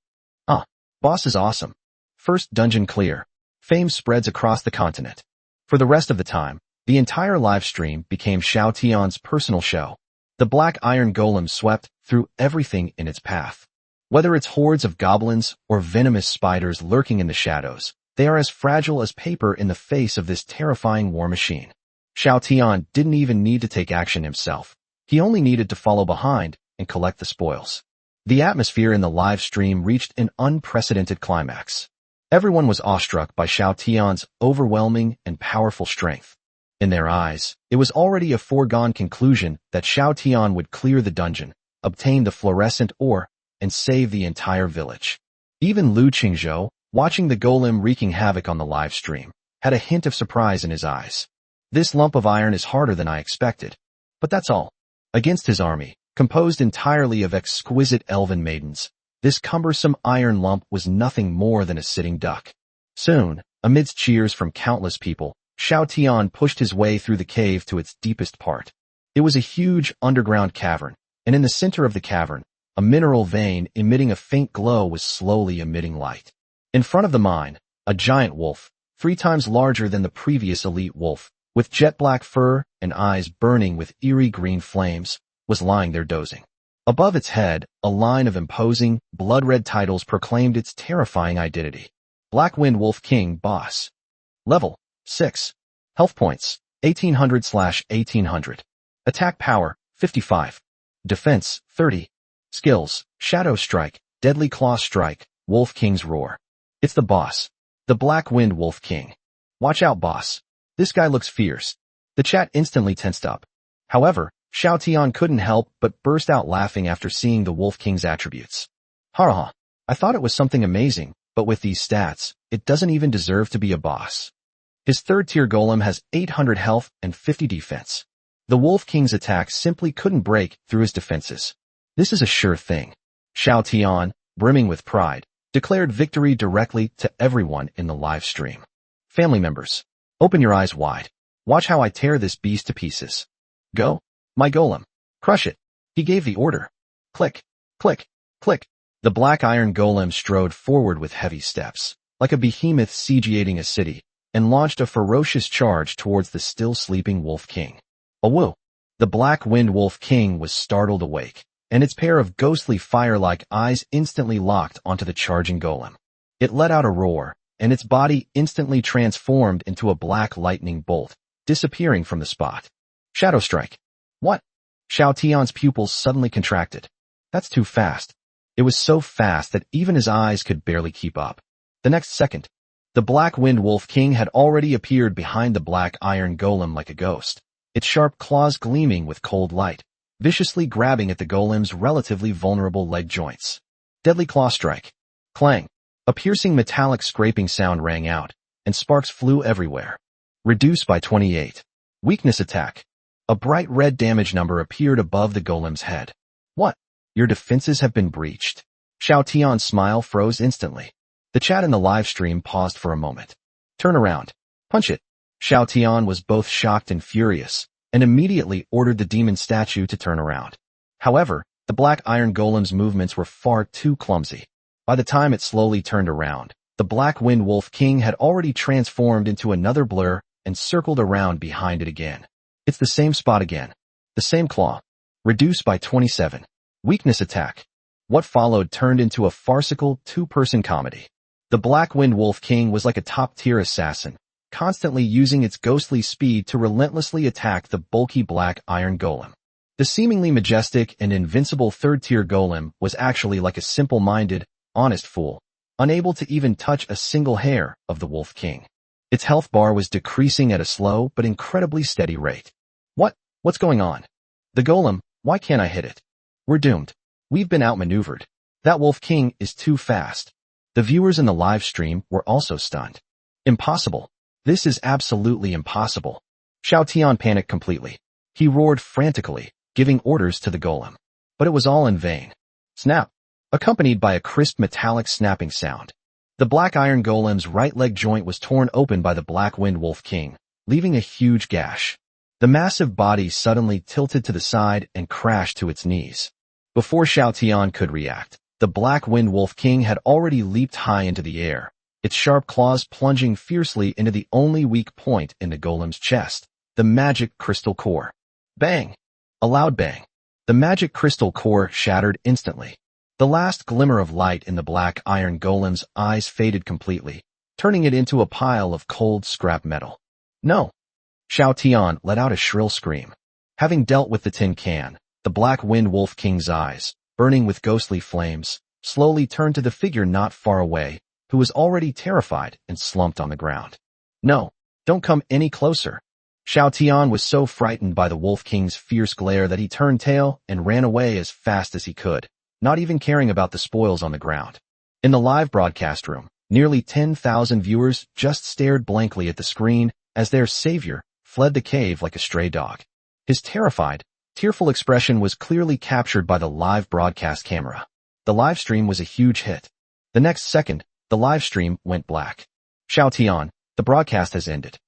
Boss is awesome. First dungeon clear. Fame spreads across the continent. For the rest of the time, the entire live stream became Xiao Tian's personal show. The black iron golem swept through everything in its path. Whether it's hordes of goblins or venomous spiders lurking in the shadows, they are as fragile as paper in the face of this terrifying war machine. Xiao Tian didn't even need to take action himself. He only needed to follow behind and collect the spoils. The atmosphere in the live stream reached an unprecedented climax. Everyone was awestruck by Xiao Tian's overwhelming and powerful strength. In their eyes, it was already a foregone conclusion that Xiao Tian would clear the dungeon, obtain the fluorescent ore, and save the entire village. Even Lu Qingzhou, watching the golem wreaking havoc on the live stream, had a hint of surprise in his eyes. This lump of iron is harder than I expected. But that's all. Against his army, composed entirely of exquisite elven maidens, this cumbersome iron lump was nothing more than a sitting duck. Soon, amidst cheers from countless people, Xiao Tian pushed his way through the cave to its deepest part. It was a huge underground cavern, and in the center of the cavern, a mineral vein emitting a faint glow was slowly emitting light. In front of the mine, a giant wolf, 3 times larger than the previous elite wolf, with jet black fur and eyes burning with eerie green flames, was lying there dozing. Above its head, a line of imposing, blood-red titles proclaimed its terrifying identity. Black Wind Wolf King Boss. Level 6. Health points 1800/1800. Attack power 55. Defense 30. Skills: Shadow Strike, Deadly Claw Strike, Wolf King's Roar. It's the boss. The Black Wind Wolf King. Watch out, boss. This guy looks fierce. The chat instantly tensed up. However, Xiao Tian couldn't help but burst out laughing after seeing the Wolf King's attributes. Ha! I thought it was something amazing, but with these stats, it doesn't even deserve to be a boss. His 3rd-tier golem has 800 health and 50 defense. The Wolf King's attacks simply couldn't break through his defenses. This is a sure thing. Xiao Tian, brimming with pride, declared victory directly to everyone in the live stream. Family members, open your eyes wide. Watch how I tear this beast to pieces. Go, my golem. Crush it. He gave the order. Click, click, click. The black iron golem strode forward with heavy steps, like a behemoth siegeating a city, and launched a ferocious charge towards the still sleeping Wolf King. Awoo! The Black Wind Wolf King was startled awake, and its pair of ghostly fire-like eyes instantly locked onto the charging golem. It let out a roar, and its body instantly transformed into a black lightning bolt, disappearing from the spot. Shadow Strike. What? Xiao Tian's pupils suddenly contracted. That's too fast. It was so fast that even his eyes could barely keep up. The next second, The Black Wind Wolf King had already appeared behind the black iron golem like a ghost, its sharp claws gleaming with cold light, viciously grabbing at the golem's relatively vulnerable leg joints. Deadly claw strike. Clang. A piercing metallic scraping sound rang out, and sparks flew everywhere. Reduce by 28. Weakness attack. A bright red damage number appeared above the golem's head. What? Your defenses have been breached. Xiao Tian's smile froze instantly. The chat in the live stream paused for a moment. Turn around. Punch it. Xiao Tian was both shocked and furious, and immediately ordered the demon statue to turn around. However, the black iron golem's movements were far too clumsy. By the time it slowly turned around, the Black Wind Wolf King had already transformed into another blur and circled around behind it again. It's the same spot again. The same claw. Reduced by 27. Weakness attack. What followed turned into a farcical two-person comedy. The Black Wind Wolf King was like a top-tier assassin, constantly using its ghostly speed to relentlessly attack the bulky black iron golem. The seemingly majestic and invincible third-tier golem was actually like a simple-minded, honest fool, unable to even touch a single hair of the Wolf King. Its health bar was decreasing at a slow but incredibly steady rate. What's going on? The golem, why can't I hit it? We're doomed. We've been outmaneuvered. That Wolf King is too fast. The viewers in the live stream were also stunned. Impossible. This is absolutely impossible. Xiao Tian panicked completely. He roared frantically, giving orders to the golem. But it was all in vain. Snap. Accompanied by a crisp metallic snapping sound. The black iron golem's right leg joint was torn open by the Black Wind Wolf King, leaving a huge gash. The massive body suddenly tilted to the side and crashed to its knees. Before Xiao Tian could react, the Black Wind Wolf King had already leaped high into the air, its sharp claws plunging fiercely into the only weak point in the golem's chest, the magic crystal core. Bang! A loud bang. The magic crystal core shattered instantly. The last glimmer of light in the black iron golem's eyes faded completely, turning it into a pile of cold scrap metal. No! Xiao Tian let out a shrill scream. Having dealt with the tin can, the Black Wind Wolf King's eyes, burning with ghostly flames, slowly turned to the figure not far away, who was already terrified and slumped on the ground. No, don't come any closer. Xiao Tian was so frightened by the Wolf King's fierce glare that he turned tail and ran away as fast as he could, not even caring about the spoils on the ground. In the live broadcast room, nearly 10,000 viewers just stared blankly at the screen as their savior fled the cave like a stray dog. His terrified, tearful expression was clearly captured by the live broadcast camera. The live stream was a huge hit. The next second, the live stream went black. Xiao Tian, the broadcast has ended.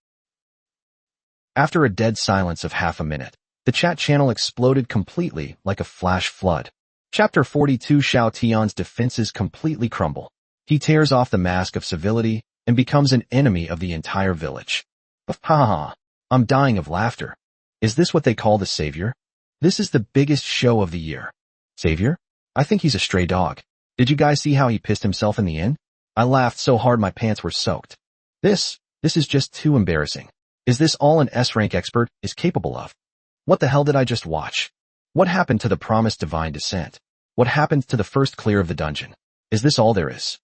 After a dead silence of half a minute, the chat channel exploded completely like a flash flood. Chapter 42. Xiao Tian's defenses completely crumble. He tears off the mask of civility and becomes an enemy of the entire village. Ha ha ha. I'm dying of laughter. Is this what they call the savior? This is the biggest show of the year. Savior? I think he's a stray dog. Did you guys see how he pissed himself in the end? I laughed so hard my pants were soaked. This is just too embarrassing. Is this all an S-rank expert is capable of? What the hell did I just watch? What happened to the promised divine descent? What happened to the first clear of the dungeon? Is this all there is?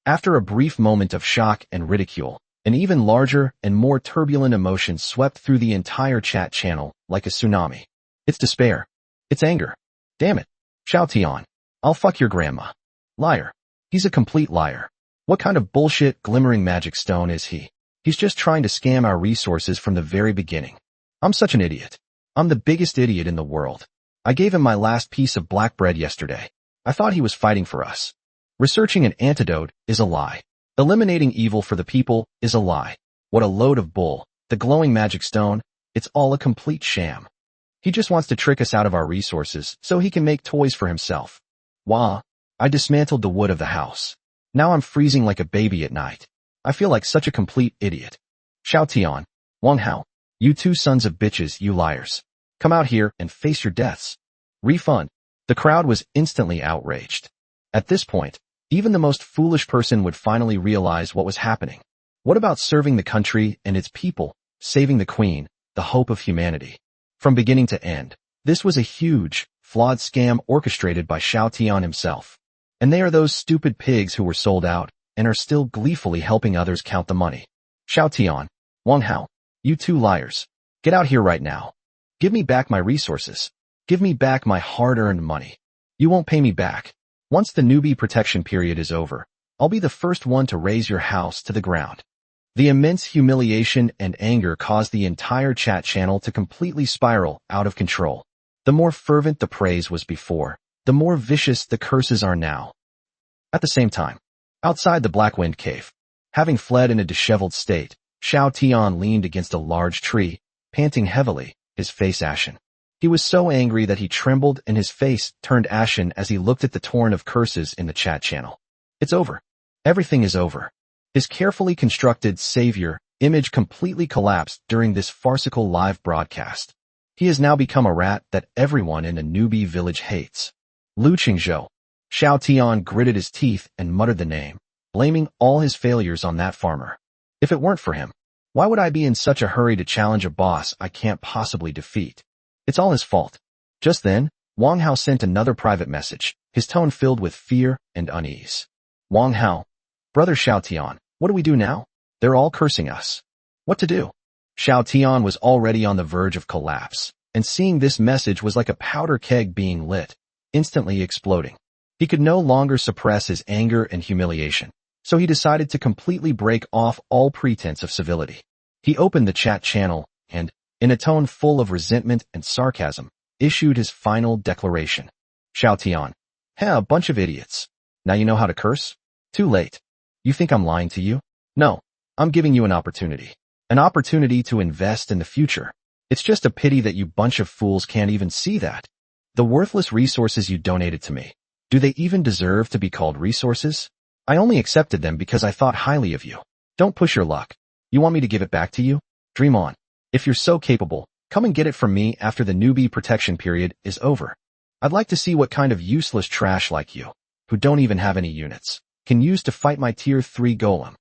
After a brief moment of shock and ridicule, an even larger and more turbulent emotion swept through the entire chat channel like a tsunami. It's despair. It's anger. Damn it. Xiao Tian. I'll fuck your grandma. Liar. He's a complete liar. What kind of bullshit glimmering magic stone is he? He's just trying to scam our resources from the very beginning. I'm such an idiot. I'm the biggest idiot in the world. I gave him my last piece of black bread yesterday. I thought he was fighting for us. Researching an antidote is a lie. Eliminating evil for the people is a lie. What a load of bull. The glowing magic stone, it's all a complete sham. He just wants to trick us out of our resources so he can make toys for himself. Wah. I dismantled the wood of the house. Now I'm freezing like a baby at night. I feel like such a complete idiot. Xiao Tian, Wang Hao, you two sons of bitches, you liars. Come out here and face your deaths. Refund. The crowd was instantly outraged. At this point, even the most foolish person would finally realize what was happening. What about serving the country and its people, saving the queen, the hope of humanity? From beginning to end, this was a huge, flawed scam orchestrated by Xiao Tian himself. And they are those stupid pigs who were sold out, and are still gleefully helping others count the money. Xiao Tian, Wang Hao, you two liars. Get out here right now. Give me back my resources. Give me back my hard-earned money. You won't pay me back. Once the newbie protection period is over, I'll be the first one to raise your house to the ground. The immense humiliation and anger caused the entire chat channel to completely spiral out of control. The more fervent the praise was before, the more vicious the curses are now. At the same time, outside the Black Wind Cave, having fled in a disheveled state, Xiao Tian leaned against a large tree, panting heavily, his face ashen. He was so angry that he trembled and his face turned ashen as he looked at the torrent of curses in the chat channel. It's over. Everything is over. His carefully constructed savior image completely collapsed during this farcical live broadcast. He has now become a rat that everyone in the newbie village hates. Lu Qingzhou. Xiao Tian gritted his teeth and muttered the name, blaming all his failures on that farmer. If it weren't for him, why would I be in such a hurry to challenge a boss I can't possibly defeat? It's all his fault. Just then, Wang Hao sent another private message, his tone filled with fear and unease. Wang Hao. Brother Xiao Tian, what do we do now? They're all cursing us. What to do? Xiao Tian was already on the verge of collapse, and seeing this message was like a powder keg being lit, instantly exploding. He could no longer suppress his anger and humiliation, so he decided to completely break off all pretense of civility. He opened the chat channel and, in a tone full of resentment and sarcasm, issued his final declaration. Xiao Tian. Heh, a bunch of idiots. Now you know how to curse? Too late. You think I'm lying to you? No, I'm giving you an opportunity. An opportunity to invest in the future. It's just a pity that you bunch of fools can't even see that. The worthless resources you donated to me. Do they even deserve to be called resources? I only accepted them because I thought highly of you. Don't push your luck. You want me to give it back to you? Dream on. If you're so capable, come and get it from me after the newbie protection period is over. I'd like to see what kind of useless trash like you, who don't even have any units, can use to fight my tier 3 golem.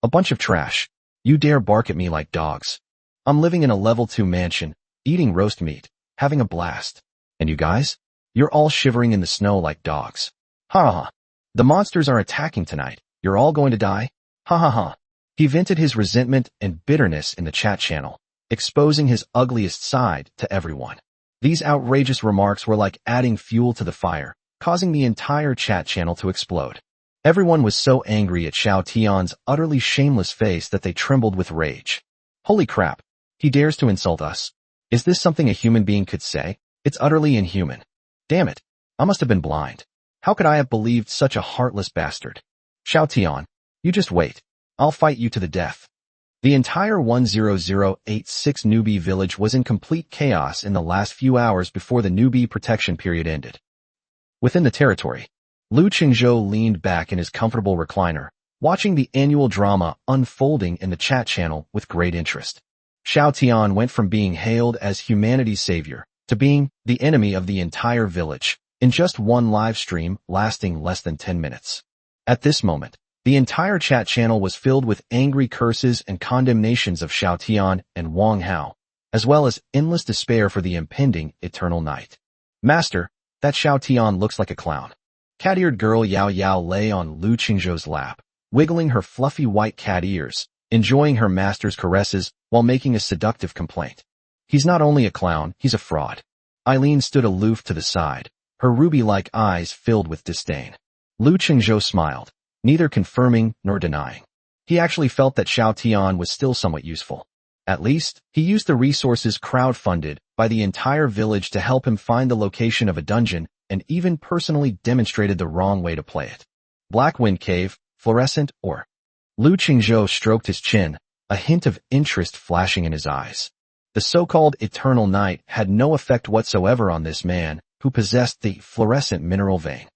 A bunch of trash. You dare bark at me like dogs. I'm living in a level 2 mansion, eating roast meat, having a blast. And you guys? You're all shivering in the snow like dogs. Ha ha ha. The monsters are attacking tonight. You're all going to die? Ha ha ha. He vented his resentment and bitterness in the chat channel, exposing his ugliest side to everyone. These outrageous remarks were like adding fuel to the fire, causing the entire chat channel to explode. Everyone was so angry at Xiao Tian's utterly shameless face that they trembled with rage. Holy crap! He dares to insult us. Is this something a human being could say? It's utterly inhuman. Damn it! I must have been blind. How could I have believed such a heartless bastard? Xiao Tian, you just wait. I'll fight you to the death. The entire 10086 newbie village was in complete chaos in the last few hours before the newbie protection period ended. Within the territory, Lu Qingzhou leaned back in his comfortable recliner, watching the annual drama unfolding in the chat channel with great interest. Xiao Tian went from being hailed as humanity's savior to being the enemy of the entire village in just one live stream lasting less than 10 minutes. At this moment, the entire chat channel was filled with angry curses and condemnations of Xiao Tian and Wang Hao, as well as endless despair for the impending eternal night. Master, that Xiao Tian looks like a clown. Cat-eared girl Yao Yao lay on Lu Qingzhou's lap, wiggling her fluffy white cat ears, enjoying her master's caresses while making a seductive complaint. He's not only a clown, he's a fraud. Eileen stood aloof to the side, her ruby-like eyes filled with disdain. Lu Qingzhou smiled, neither confirming nor denying. He actually felt that Xiao Tian was still somewhat useful. At least, he used the resources crowdfunded by the entire village to help him find the location of a dungeon and even personally demonstrated the wrong way to play it. Black Wind Cave, fluorescent, or? Lu Qingzhou stroked his chin, a hint of interest flashing in his eyes. The so-called eternal night had no effect whatsoever on this man, who possessed the fluorescent mineral vein.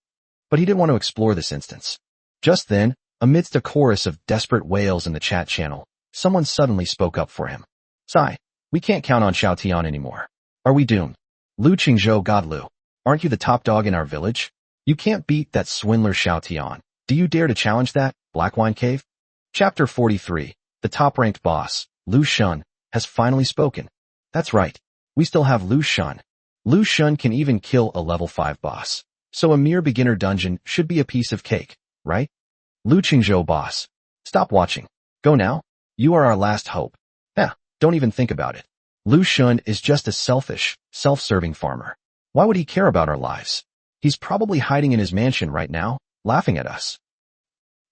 But he didn't want to explore this instance. Just then, amidst a chorus of desperate wails in the chat channel, someone suddenly spoke up for him. Sigh, we can't count on Xiao Tian anymore. Are we doomed? Lu Qingzhou, God Lu, aren't you the top dog in our village? You can't beat that swindler Xiao Tian. Do you dare to challenge that, Black Wine Cave? Chapter 43, the top-ranked boss, Lu Shun, has finally spoken. That's right, we still have Lu Shun. Lu Shun can even kill a level 5 boss, so a mere beginner dungeon should be a piece of cake, right? Lu Qingzhou boss. Stop watching. Go now. You are our last hope. Don't even think about it. Lu Xun is just a selfish, self-serving farmer. Why would he care about our lives? He's probably hiding in his mansion right now, laughing at us.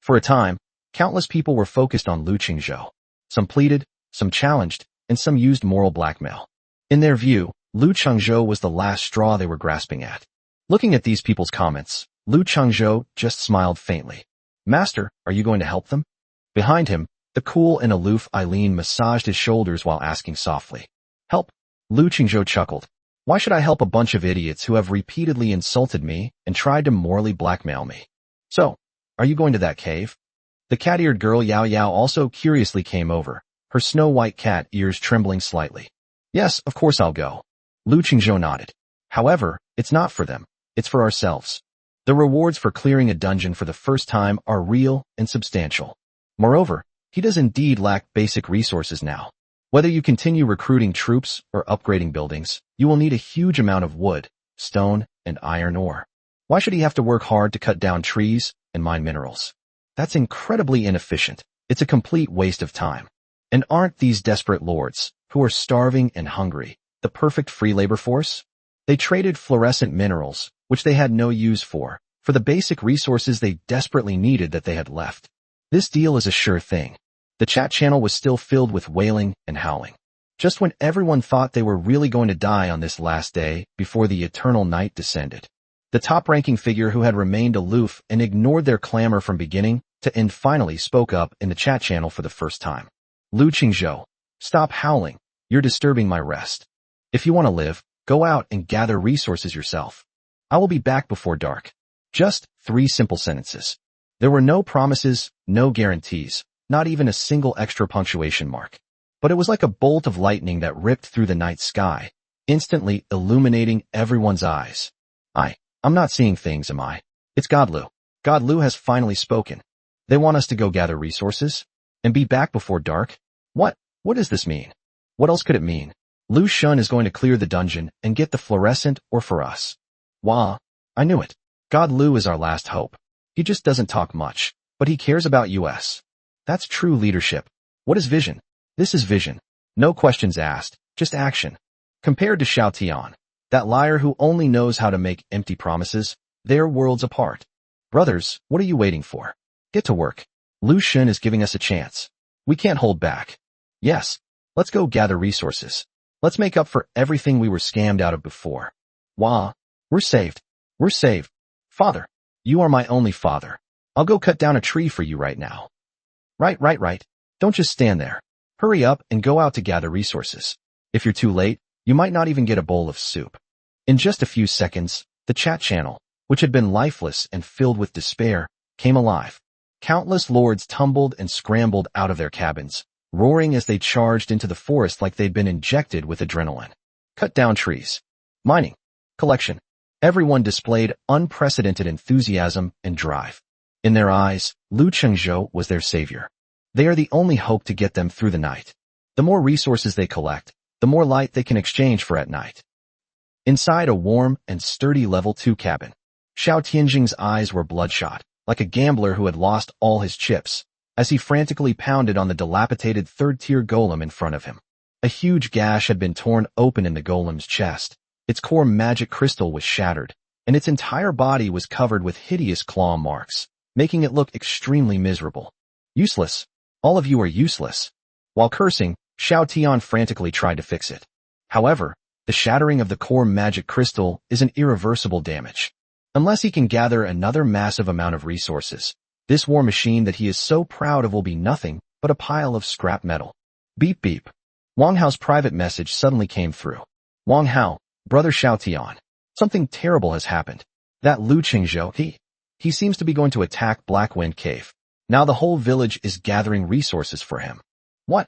For a time, countless people were focused on Lu Qingzhou. Some pleaded, some challenged, and some used moral blackmail. In their view, Lu Qingzhou was the last straw they were grasping at. Looking at these people's comments, Lu Qingzhou just smiled faintly. Master, are you going to help them? Behind him, the cool and aloof Eileen massaged his shoulders while asking softly. Help? Lu Qingzhou chuckled. Why should I help a bunch of idiots who have repeatedly insulted me and tried to morally blackmail me? So, are you going to that cave? The cat-eared girl Yao Yao also curiously came over, her snow-white cat ears trembling slightly. Yes, of course I'll go. Lu Qingzhou nodded. However, it's not for them, it's for ourselves. The rewards for clearing a dungeon for the first time are real and substantial. Moreover, he does indeed lack basic resources now. Whether you continue recruiting troops or upgrading buildings, you will need a huge amount of wood, stone, and iron ore. Why should he have to work hard to cut down trees and mine minerals? That's incredibly inefficient. It's a complete waste of time. And aren't these desperate lords, who are starving and hungry, the perfect free labor force? They traded fluorescent minerals, which they had no use for the basic resources they desperately needed that they had left. This deal is a sure thing. The chat channel was still filled with wailing and howling. Just when everyone thought they were really going to die on this last day before the eternal night descended. The top-ranking figure who had remained aloof and ignored their clamor from beginning to end finally spoke up in the chat channel for the first time. Lu Qingzhou, stop howling. You're disturbing my rest. If you want to live, go out and gather resources yourself. I will be back before dark. Just 3 simple sentences. There were no promises, no guarantees, not even a single extra punctuation mark. But it was like a bolt of lightning that ripped through the night sky, instantly illuminating everyone's eyes. I'm not seeing things, am I? It's Godlu. Godlu has finally spoken. They want us to go gather resources? And be back before dark? What does this mean? What else could it mean? Lu Xun is going to clear the dungeon and get the fluorescent ore for us. Wah, I knew it. Godlu is our last hope. He just doesn't talk much, but he cares about us. That's true leadership. What is vision? This is vision. No questions asked, just action. Compared to Xiao Tian, that liar who only knows how to make empty promises, they're worlds apart. Brothers, what are you waiting for? Get to work. Lu Xun is giving us a chance. We can't hold back. Yes, let's go gather resources. Let's make up for everything we were scammed out of before. Wah, we're saved. We're saved. Father, you are my only father. I'll go cut down a tree for you right now. Right. Don't just stand there. Hurry up and go out to gather resources. If you're too late, you might not even get a bowl of soup. In just a few seconds, the chat channel, which had been lifeless and filled with despair, came alive. Countless lords tumbled and scrambled out of their cabins, roaring as they charged into the forest like they'd been injected with adrenaline. Cut down trees. Mining. Collection. Everyone displayed unprecedented enthusiasm and drive. In their eyes, Lu Qingzhou was their savior. They are the only hope to get them through the night. The more resources they collect, the more light they can exchange for at night. Inside a warm and sturdy level 2 cabin, Xiao Tianjing's eyes were bloodshot, like a gambler who had lost all his chips, as he frantically pounded on the dilapidated 3rd-tier golem in front of him. A huge gash had been torn open in the golem's chest. Its core magic crystal was shattered, and its entire body was covered with hideous claw marks, making it look extremely miserable. Useless. All of you are useless. While cursing, Xiao Tian frantically tried to fix it. However, the shattering of the core magic crystal is an irreversible damage. Unless he can gather another massive amount of resources, this war machine that he is so proud of will be nothing but a pile of scrap metal. Beep beep. Wang Hao's private message suddenly came through. Wang Hao, brother Xiao Tian, something terrible has happened. That Lu Qingzhou, he seems to be going to attack Blackwind Cave. Now the whole village is gathering resources for him. What?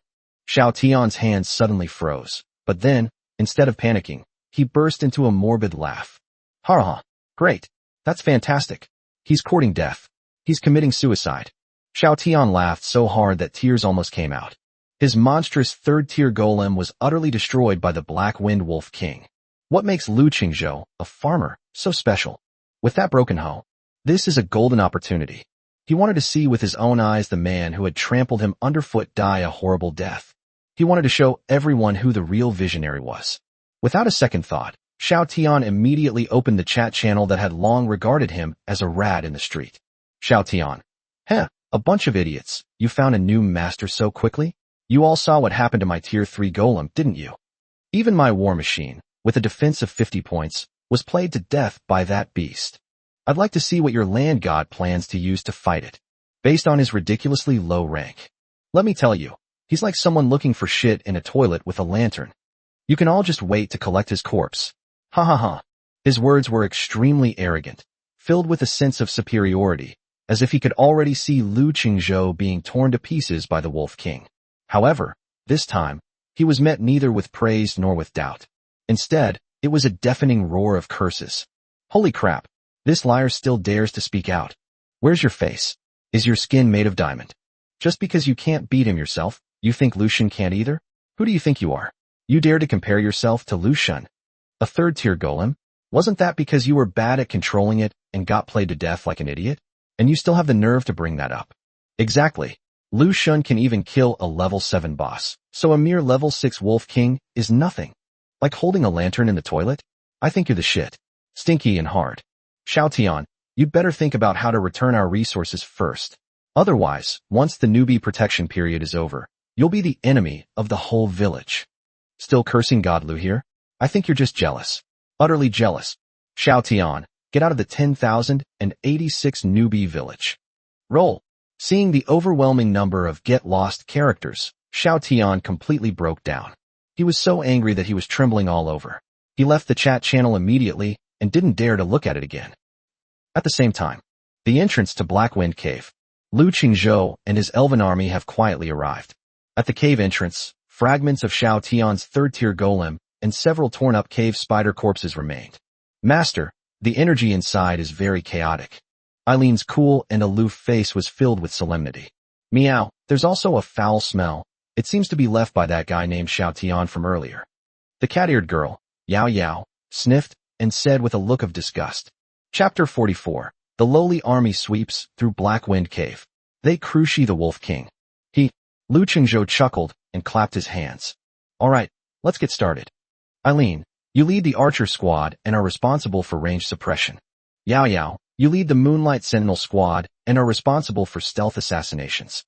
Xiao Tian's hands suddenly froze, but then, instead of panicking, he burst into a morbid laugh. Ha! Great. That's fantastic. He's courting death. He's committing suicide. Xiao Tian laughed so hard that tears almost came out. His monstrous 3rd-tier golem was utterly destroyed by the Black Wind Wolf King. What makes Lu Qingzhou, a farmer, so special? With that broken hoe, this is a golden opportunity. He wanted to see with his own eyes the man who had trampled him underfoot die a horrible death. He wanted to show everyone who the real visionary was. Without a second thought, Xiao Tian immediately opened the chat channel that had long regarded him as a rat in the street. Xiao Tian. Heh, a bunch of idiots. You found a new master so quickly? You all saw what happened to my tier 3 golem, didn't you? Even my war machine, with a defense of 50 points, was played to death by that beast. I'd like to see what your land god plans to use to fight it, based on his ridiculously low rank. Let me tell you, he's like someone looking for shit in a toilet with a lantern. You can all just wait to collect his corpse. Ha ha ha. His words were extremely arrogant, filled with a sense of superiority, as if he could already see Lu Qingzhou being torn to pieces by the Wolf King. However, this time, he was met neither with praise nor with doubt. Instead, it was a deafening roar of curses. Holy crap, this liar still dares to speak out. Where's your face? Is your skin made of diamond? Just because you can't beat him yourself, you think Lu Shen can't either? Who do you think you are? You dare to compare yourself to Lu Shen? A third-tier golem? Wasn't that because you were bad at controlling it and got played to death like an idiot? And you still have the nerve to bring that up. Exactly. Lu Shen can even kill a level 7 boss, so a mere level 6 Wolf King is nothing. Like holding a lantern in the toilet? I think you're the shit. Stinky and hard. Xiao Tian, you'd better think about how to return our resources first. Otherwise, once the newbie protection period is over, you'll be the enemy of the whole village. Still cursing God Lu here? I think you're just jealous. Utterly jealous. Xiao Tian, get out of the 10,086 newbie village. Roll. Seeing the overwhelming number of get-lost characters, Xiao Tian completely broke down. He was so angry that he was trembling all over. He left the chat channel immediately and didn't dare to look at it again. At the same time, the entrance to Blackwind Cave. Lu Qingzhou and his elven army have quietly arrived. At the cave entrance, fragments of Xiao Tian's third-tier golem and several torn-up cave spider corpses remained. Master, the energy inside is very chaotic. Eileen's cool and aloof face was filled with solemnity. Meow, there's also a foul smell. It seems to be left by that guy named Xiao Tian from earlier. The cat-eared girl, Yao Yao, sniffed and said with a look of disgust. Chapter 44. The lowly army sweeps through Blackwind Cave. They crucie the Wolf King. Lu Qingzhou chuckled and clapped his hands. Alright, let's get started. Eileen, you lead the archer squad and are responsible for range suppression. Yao Yao, you lead the Moonlight Sentinel squad and are responsible for stealth assassinations.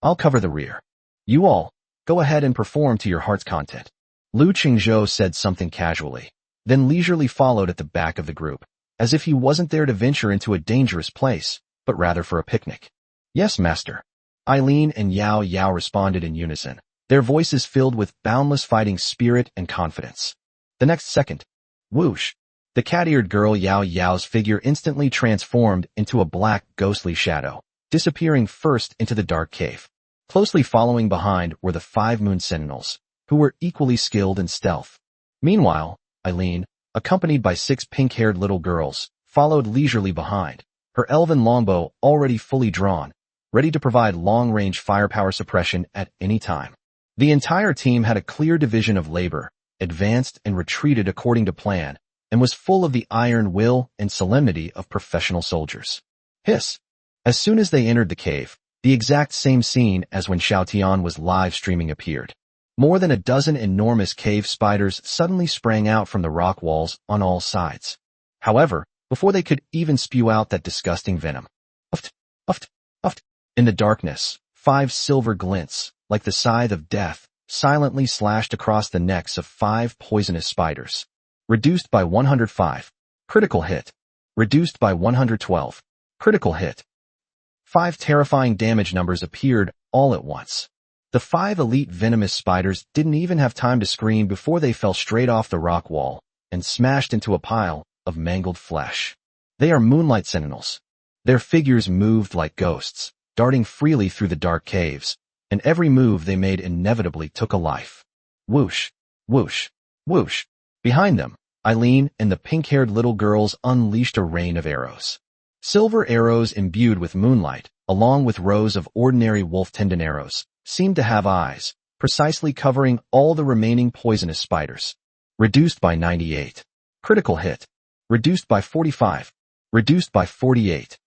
I'll cover the rear. You all, go ahead and perform to your heart's content. Lu Qingzhou said something casually, then leisurely followed at the back of the group, as if he wasn't there to venture into a dangerous place, but rather for a picnic. Yes, master. Eileen and Yao Yao responded in unison, their voices filled with boundless fighting spirit and confidence. The next second, whoosh, the cat-eared girl Yao Yao's figure instantly transformed into a black, ghostly shadow, disappearing first into the dark cave. Closely following behind were the 5 Moon Sentinels, who were equally skilled in stealth. Meanwhile, Eileen, accompanied by 6 pink-haired little girls, followed leisurely behind, her elven longbow already fully drawn, ready to provide long-range firepower suppression at any time. The entire team had a clear division of labor, advanced and retreated according to plan, and was full of the iron will and solemnity of professional soldiers. Hiss! As soon as they entered the cave, the exact same scene as when Xiao Tian was live streaming appeared. More than a dozen enormous cave spiders suddenly sprang out from the rock walls on all sides. However, before they could even spew out that disgusting venom, uft, uft, uft, in the darkness, 5 silver glints, like the scythe of death, silently slashed across the necks of 5 poisonous spiders. Reduced by 105. Critical hit. Reduced by 112. Critical hit. 5 terrifying damage numbers appeared all at once. The 5 elite venomous spiders didn't even have time to scream before they fell straight off the rock wall and smashed into a pile of mangled flesh. They are Moonlight Sentinels. Their figures moved like ghosts, darting freely through the dark caves, and every move they made inevitably took a life. Whoosh, whoosh, whoosh. Behind them, Eileen and the pink-haired little girls unleashed a rain of arrows. Silver arrows imbued with moonlight, along with rows of ordinary wolf tendon arrows, seemed to have eyes, precisely covering all the remaining poisonous spiders. Reduced by 98. Critical hit. Reduced by 45. Reduced by 48.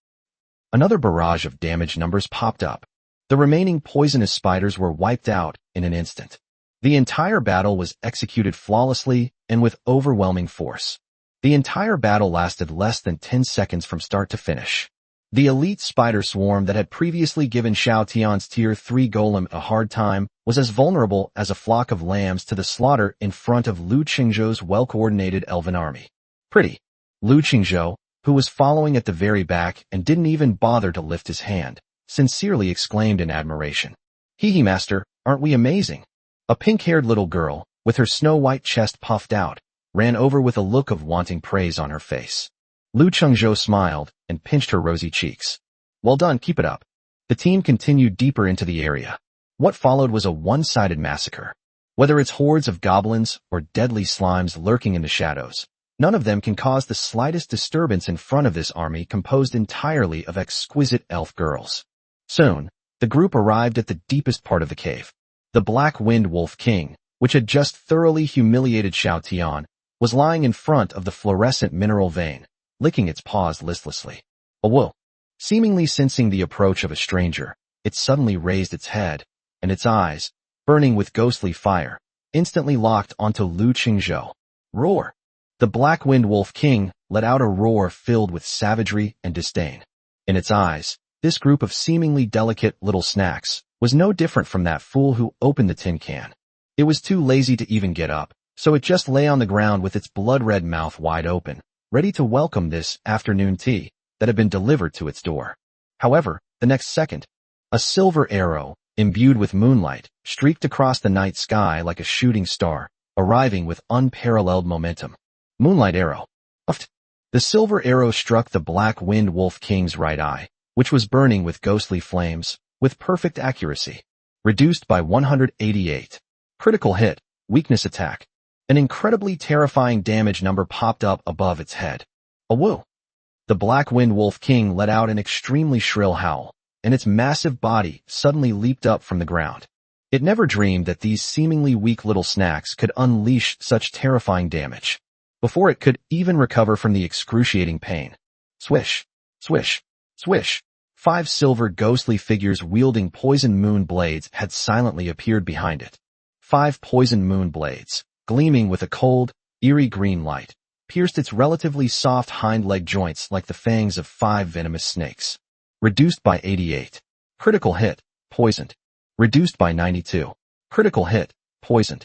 Another barrage of damage numbers popped up. The remaining poisonous spiders were wiped out in an instant. The entire battle was executed flawlessly and with overwhelming force. The entire battle lasted less than 10 seconds from start to finish. The elite spider swarm that had previously given Xiao Tian's Tier 3 golem a hard time was as vulnerable as a flock of lambs to the slaughter in front of Lu Qingzhou's well-coordinated elven army. Pretty. Lu Qingzhou, who was following at the very back and didn't even bother to lift his hand, sincerely exclaimed in admiration. Hee master, aren't we amazing? A pink-haired little girl, with her snow-white chest puffed out, ran over with a look of wanting praise on her face. Lu Qingzhou smiled and pinched her rosy cheeks. Well done, keep it up. The team continued deeper into the area. What followed was a one-sided massacre. Whether it's hordes of goblins or deadly slimes lurking in the shadows, none of them can cause the slightest disturbance in front of this army composed entirely of exquisite elf girls. Soon, the group arrived at the deepest part of the cave. The Black Wind Wolf King, which had just thoroughly humiliated Xiao Tian, was lying in front of the fluorescent mineral vein, licking its paws listlessly. Whoa! Seemingly sensing the approach of a stranger, it suddenly raised its head, and its eyes, burning with ghostly fire, instantly locked onto Lu Qingzhou. Roar! The Black Wind Wolf King let out a roar filled with savagery and disdain. In its eyes, this group of seemingly delicate little snacks was no different from that fool who opened the tin can. It was too lazy to even get up, so it just lay on the ground with its blood-red mouth wide open, ready to welcome this afternoon tea that had been delivered to its door. However, the next second, a silver arrow, imbued with moonlight, streaked across the night sky like a shooting star, arriving with unparalleled momentum. Moonlight arrow. Uft. The silver arrow struck the Black Wind Wolf King's right eye, which was burning with ghostly flames, with perfect accuracy. Reduced by 188. Critical hit, weakness attack. An incredibly terrifying damage number popped up above its head. Awoo! The Black Wind Wolf King let out an extremely shrill howl, and its massive body suddenly leaped up from the ground. It never dreamed that these seemingly weak little snacks could unleash such terrifying damage. Before it could even recover from the excruciating pain. Swish, swish, swish. 5 silver ghostly figures wielding poison moon blades had silently appeared behind it. 5 poison moon blades, gleaming with a cold, eerie green light, pierced its relatively soft hind leg joints like the fangs of 5 venomous snakes. Reduced by 88. Critical hit, poisoned. Reduced by 92. Critical hit, poisoned.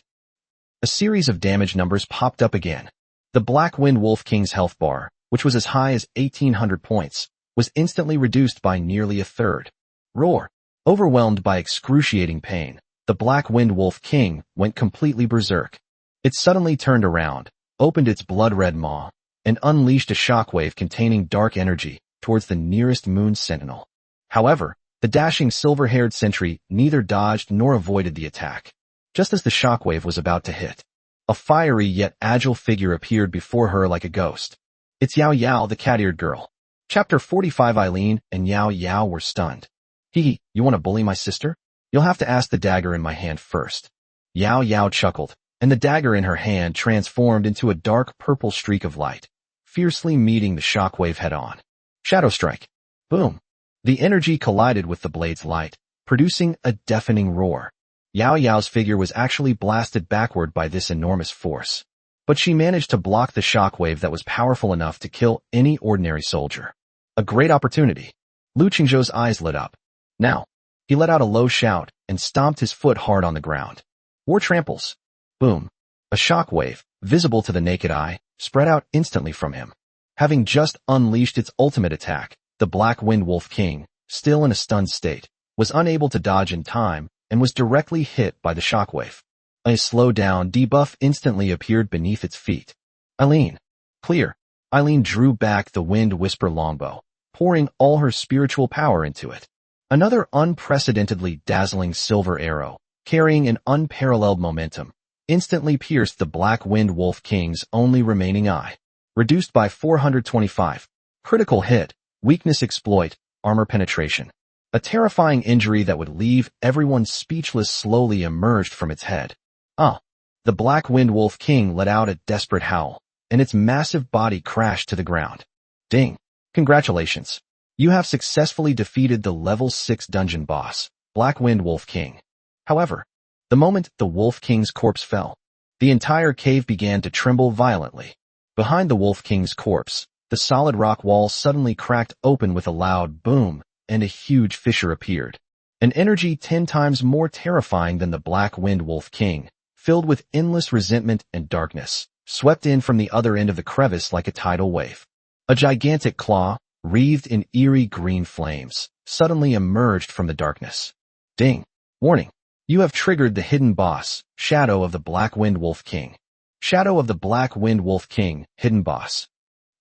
A series of damage numbers popped up again. The Black Wind Wolf King's health bar, which was as high as 1,800 points, was instantly reduced by nearly a third. Roar! Overwhelmed by excruciating pain, the Black Wind Wolf King went completely berserk. It suddenly turned around, opened its blood-red maw, and unleashed a shockwave containing dark energy towards the nearest moon sentinel. However, the dashing silver-haired sentry neither dodged nor avoided the attack. Just as the shockwave was about to hit, a fiery yet agile figure appeared before her like a ghost. It's Yao Yao, the cat-eared girl. Chapter 45. Eileen and Yao Yao were stunned. Hee, you want to bully my sister? You'll have to ask the dagger in my hand first. Yao Yao chuckled, and the dagger in her hand transformed into a dark purple streak of light, fiercely meeting the shockwave head-on. Shadow strike. Boom. The energy collided with the blade's light, producing a deafening roar. Yao Yao's figure was actually blasted backward by this enormous force. But she managed to block the shockwave that was powerful enough to kill any ordinary soldier. A great opportunity. Lu Qingzhou's eyes lit up. Now. He let out a low shout and stomped his foot hard on the ground. War tramples. Boom. A shockwave, visible to the naked eye, spread out instantly from him. Having just unleashed its ultimate attack, the Black Wind Wolf King, still in a stunned state, was unable to dodge in time and was directly hit by the shockwave. A slow-down debuff instantly appeared beneath its feet. Eileen. Clear. Eileen drew back the Wind Whisper longbow, pouring all her spiritual power into it. Another unprecedentedly dazzling silver arrow, carrying an unparalleled momentum, instantly pierced the Black Wind Wolf King's only remaining eye. Reduced by 425. Critical hit, weakness exploit, armor penetration. A terrifying injury that would leave everyone speechless slowly emerged from its head. The Black Wind Wolf King let out a desperate howl, and its massive body crashed to the ground. Ding! Congratulations. You have successfully defeated the level 6 dungeon boss, Black Wind Wolf King. However, the moment the Wolf King's corpse fell, the entire cave began to tremble violently. Behind the Wolf King's corpse, the solid rock wall suddenly cracked open with a loud boom, and a huge fissure appeared. An energy 10 times more terrifying than the Black Wind Wolf King, filled with endless resentment and darkness, swept in from the other end of the crevice like a tidal wave. A gigantic claw, wreathed in eerie green flames, suddenly emerged from the darkness. Ding! Warning! You have triggered the hidden boss, Shadow of the Black Wind Wolf King. Shadow of the Black Wind Wolf King, hidden boss.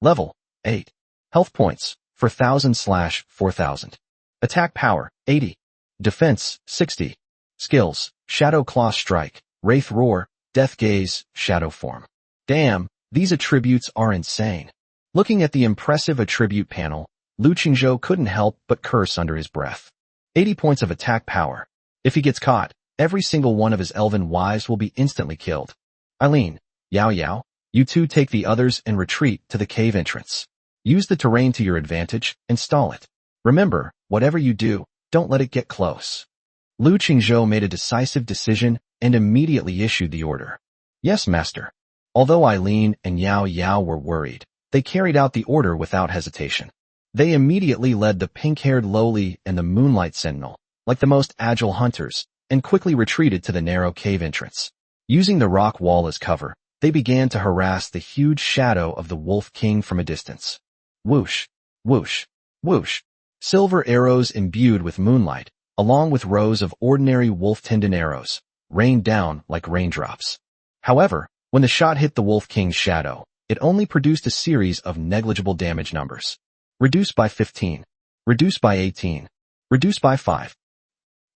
Level 8. Health points 4,000/4,000. Attack power 80. Defense 60. Skills: Shadow Claw Strike, Wraith Roar, Death Gaze, Shadow Form. Damn, these attributes are insane. Looking at the impressive attribute panel, Lu Qingzhou couldn't help but curse under his breath. 80 points of attack power. If he gets caught, every single one of his elven wives will be instantly killed. Eileen, Yao Yao, you two take the others and retreat to the cave entrance. Use the terrain to your advantage and stall it. Remember, whatever you do, don't let it get close. Lu Qingzhou made a decisive decision and immediately issued the order. Yes, master. Although Eileen and Yao Yao were worried, they carried out the order without hesitation. They immediately led the pink-haired Lowly and the Moonlight Sentinel, like the most agile hunters, and quickly retreated to the narrow cave entrance. Using the rock wall as cover, they began to harass the huge shadow of the Wolf King from a distance. Whoosh, whoosh, whoosh. Silver arrows imbued with moonlight, along with rows of ordinary wolf tendon arrows, rained down like raindrops. However, when the shot hit the Wolf King's shadow, it only produced a series of negligible damage numbers. Reduced by 15. Reduced by 18. Reduced by 5.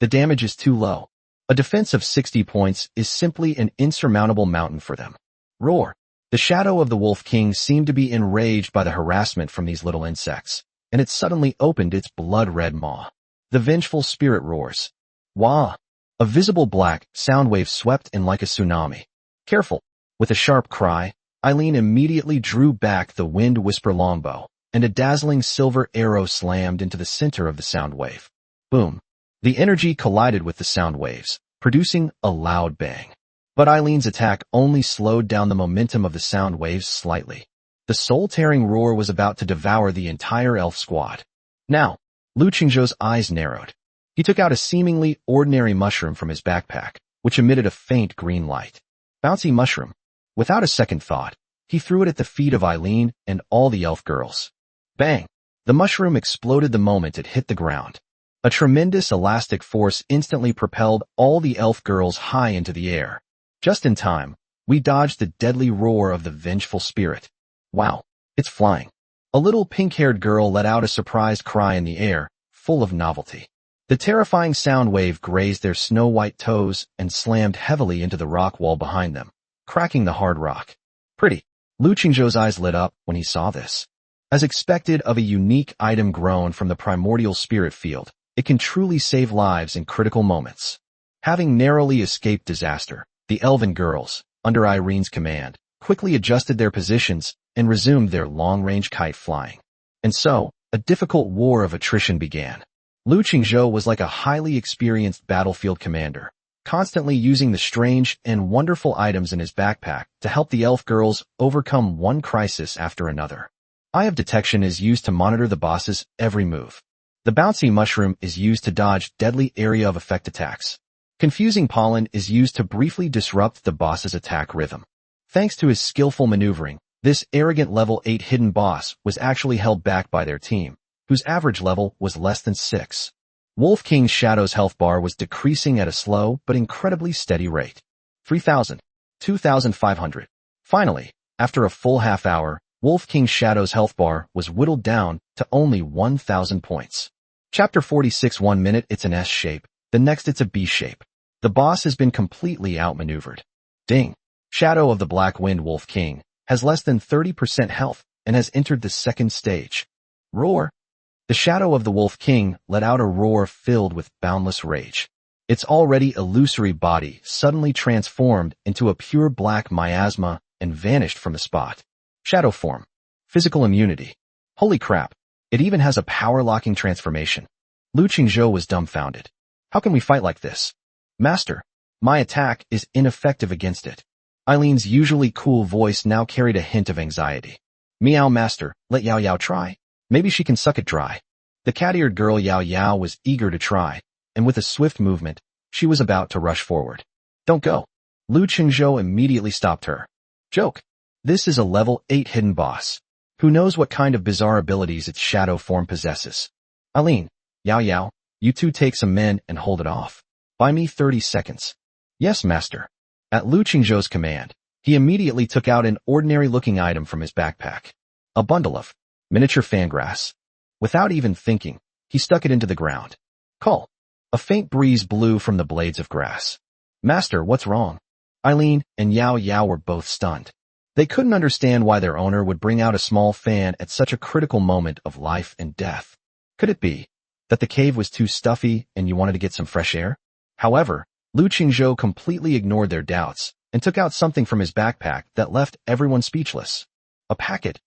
The damage is too low. A defense of 60 points is simply an insurmountable mountain for them. Roar! The shadow of the Wolf King seemed to be enraged by the harassment from these little insects, and it suddenly opened its blood-red maw. The vengeful spirit roars. Wah! A visible black sound wave swept in like a tsunami. Careful! With a sharp cry, Eileen immediately drew back the Wind Whisper longbow, and a dazzling silver arrow slammed into the center of the sound wave. Boom! The energy collided with the sound waves, producing a loud bang. But Eileen's attack only slowed down the momentum of the sound waves slightly. The soul-tearing roar was about to devour the entire elf squad. Now, Lu Qingzhou's eyes narrowed. He took out a seemingly ordinary mushroom from his backpack, which emitted a faint green light. Bouncy mushroom. Without a second thought, he threw it at the feet of Eileen and all the elf girls. Bang! The mushroom exploded the moment it hit the ground. A tremendous elastic force instantly propelled all the elf girls high into the air. Just in time, we dodged the deadly roar of the vengeful spirit. Wow, it's flying. A little pink-haired girl let out a surprised cry in the air, full of novelty. The terrifying sound wave grazed their snow-white toes and slammed heavily into the rock wall behind them, cracking the hard rock. Pretty. Lu Qingzhou's eyes lit up when he saw this. As expected of a unique item grown from the primordial spirit field, it can truly save lives in critical moments. Having narrowly escaped disaster, the elven girls, under Irene's command, quickly adjusted their positions and resumed their long-range kite flying. And so, a difficult war of attrition began. Lu Qingzhou was like a highly experienced battlefield commander, constantly using the strange and wonderful items in his backpack to help the elf girls overcome one crisis after another. Eye of Detection is used to monitor the boss's every move. The bouncy mushroom is used to dodge deadly area of effect attacks. Confusing pollen is used to briefly disrupt the boss's attack rhythm. Thanks to his skillful maneuvering, this arrogant level 8 hidden boss was actually held back by their team, whose average level was less than 6. Wolf King's Shadow's health bar was decreasing at a slow but incredibly steady rate. 3,000. 2,500. Finally, after a full half hour, Wolf King's Shadow's health bar was whittled down to only 1,000 points. Chapter 46. 1 minute it's an S shape, the next it's a B shape. The boss has been completely outmaneuvered. Ding! Shadow of the Black Wind Wolf King has less than 30% health and has entered the second stage. Roar! The Shadow of the Wolf King let out a roar filled with boundless rage. Its already illusory body suddenly transformed into a pure black miasma and vanished from the spot. Shadow form. Physical immunity. Holy crap! It even has a power-locking transformation. Lu Qingzhou was dumbfounded. How can we fight like this? Master, my attack is ineffective against it. Eileen's usually cool voice now carried a hint of anxiety. Meow master, let Yao Yao try. Maybe she can suck it dry. The cat-eared girl Yao Yao was eager to try, and with a swift movement, she was about to rush forward. Don't go. Lu Qingzhou immediately stopped her. Joke. This is a level 8 hidden boss. Who knows what kind of bizarre abilities its shadow form possesses. Eileen, Yao Yao, you two take some men and hold it off. Buy me 30 seconds. Yes, master. At Lu Qingzhou's command, he immediately took out an ordinary-looking item from his backpack. A bundle of miniature fangrass. Without even thinking, he stuck it into the ground. Call. A faint breeze blew from the blades of grass. Master, what's wrong? Eileen and Yao Yao were both stunned. They couldn't understand why their owner would bring out a small fan at such a critical moment of life and death. Could it be that the cave was too stuffy and you wanted to get some fresh air? However, Lu Qingzhou completely ignored their doubts and took out something from his backpack that left everyone speechless. A packet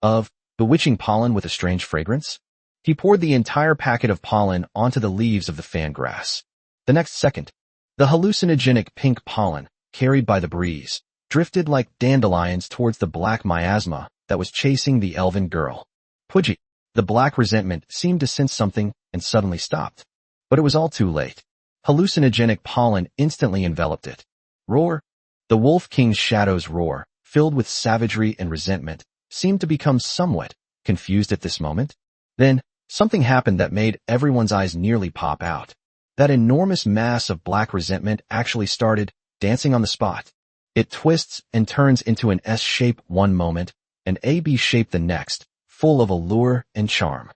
of bewitching pollen with a strange fragrance? He poured the entire packet of pollen onto the leaves of the fan grass. The next second, the hallucinogenic pink pollen, carried by the breeze, drifted like dandelions towards the black miasma that was chasing the elven girl. Pudgy. The black resentment seemed to sense something and suddenly stopped. But it was all too late. Hallucinogenic pollen instantly enveloped it. Roar. The Wolf King's shadow's roar, filled with savagery and resentment, seemed to become somewhat confused at this moment. Then, something happened that made everyone's eyes nearly pop out. That enormous mass of black resentment actually started dancing on the spot. It twists and turns into an S shape one moment, an AB shape the next, full of allure and charm.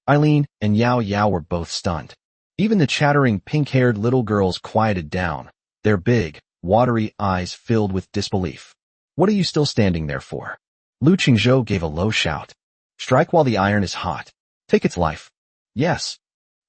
Eileen and Yao Yao were both stunned. Even the chattering pink-haired little girls quieted down, their big, watery eyes filled with disbelief. What are you still standing there for? Lu Qingzhou gave a low shout. Strike while the iron is hot. Take its life. Yes.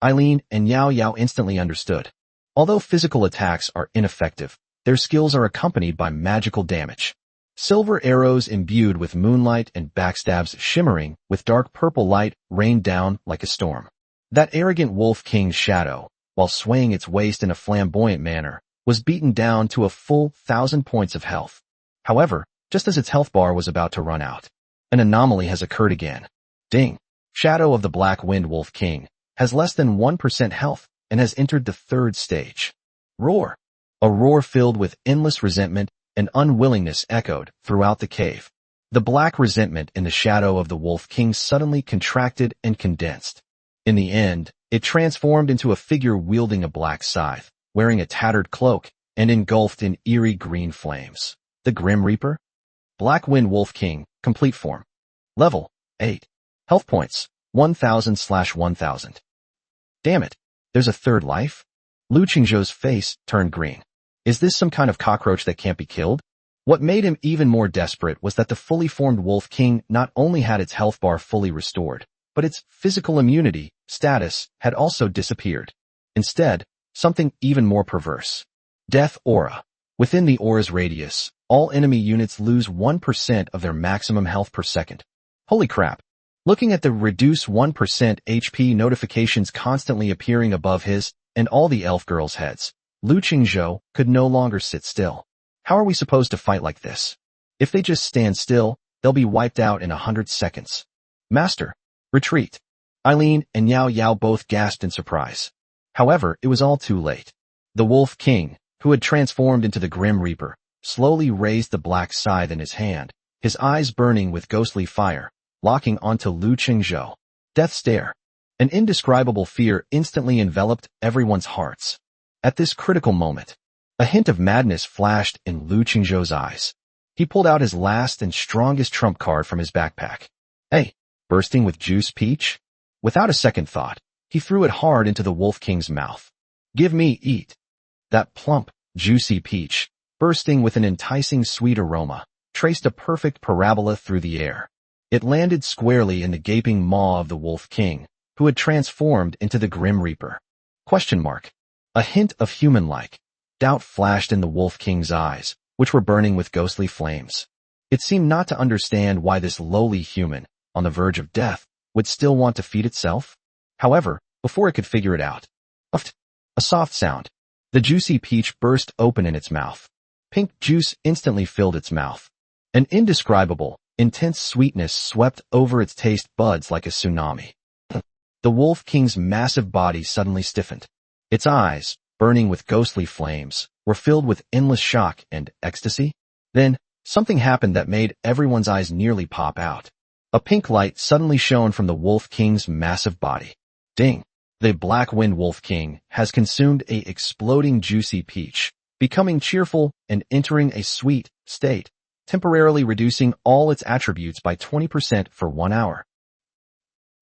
Eileen and Yao Yao instantly understood. Although physical attacks are ineffective, their skills are accompanied by magical damage. Silver arrows imbued with moonlight and backstabs shimmering with dark purple light rained down like a storm. That arrogant Wolf King's shadow, while swaying its waist in a flamboyant manner, was beaten down to a full 1,000 points of health. However, just as its health bar was about to run out, an anomaly has occurred again. Ding! Shadow of the Black Wind Wolf King has less than 1% health and has entered the third stage. Roar! A roar filled with endless resentment and unwillingness echoed throughout the cave. The black resentment in the shadow of the Wolf King suddenly contracted and condensed. In the end, it transformed into a figure wielding a black scythe, wearing a tattered cloak, and engulfed in eerie green flames. The Grim Reaper? Black Wind Wolf King, complete form. Level 8. Health points, 1,000/1,000. Damn it, there's a third life? Lu Qingzhou's face turned green. Is this some kind of cockroach that can't be killed? What made him even more desperate was that the fully formed Wolf King not only had its health bar fully restored, but its physical immunity status had also disappeared. Instead, something even more perverse. Death Aura. Within the aura's radius, all enemy units lose 1% of their maximum health per second. Holy crap. Looking at the reduce 1% HP notifications constantly appearing above his and all the elf girls' heads, Lu Qingzhou could no longer sit still. How are we supposed to fight like this? If they just stand still, they'll be wiped out in 100 seconds. Master, retreat. Eileen and Yao Yao both gasped in surprise. However, it was all too late. The Wolf King, who had transformed into the Grim Reaper, slowly raised the black scythe in his hand, his eyes burning with ghostly fire, locking onto Lu Qingzhou. Death stare. An indescribable fear instantly enveloped everyone's hearts. At this critical moment, a hint of madness flashed in Lu Qingzhou's eyes. He pulled out his last and strongest trump card from his backpack. Hey, bursting with juice peach? Without a second thought, he threw it hard into the Wolf King's mouth. Give me eat. That plump, juicy peach, bursting with an enticing sweet aroma, traced a perfect parabola through the air. It landed squarely in the gaping maw of the Wolf King, who had transformed into the Grim Reaper. Question mark. A hint of human-like doubt flashed in the Wolf King's eyes, which were burning with ghostly flames. It seemed not to understand why this lowly human, on the verge of death, would still want to feed itself? However, before it could figure it out, uft, a soft sound. The juicy peach burst open in its mouth. Pink juice instantly filled its mouth. An indescribable, intense sweetness swept over its taste buds like a tsunami. The Wolf King's massive body suddenly stiffened. Its eyes, burning with ghostly flames, were filled with endless shock and ecstasy. Then, something happened that made everyone's eyes nearly pop out. A pink light suddenly shone from the Wolf King's massive body. Ding! The Black-Wind Wolf King has consumed a exploding juicy peach, becoming cheerful and entering a sweet state, temporarily reducing all its attributes by 20% for 1 hour.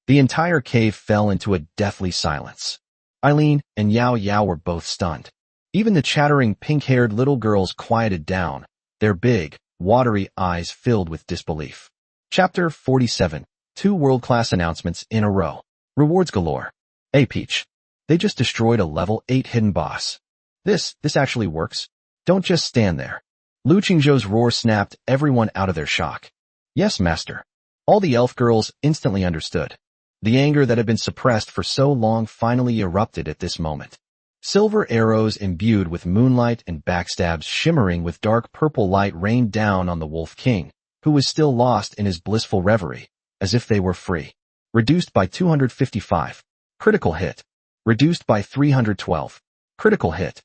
The entire cave fell into a deathly silence. Eileen and Yao Yao were both stunned. Even the chattering pink-haired little girls quieted down, their big, watery eyes filled with disbelief. Chapter 47. 2 world-class announcements in a row. Rewards galore. Hey Peach. They just destroyed a level 8 hidden boss. This actually works. Don't just stand there. Lu Qingzhou's roar snapped everyone out of their shock. Yes, master. All the elf girls instantly understood. The anger that had been suppressed for so long finally erupted at this moment. Silver arrows imbued with moonlight and backstabs shimmering with dark purple light rained down on the Wolf King, who was still lost in his blissful reverie, as if they were free. Reduced by 255. Critical hit. Reduced by 312. Critical hit.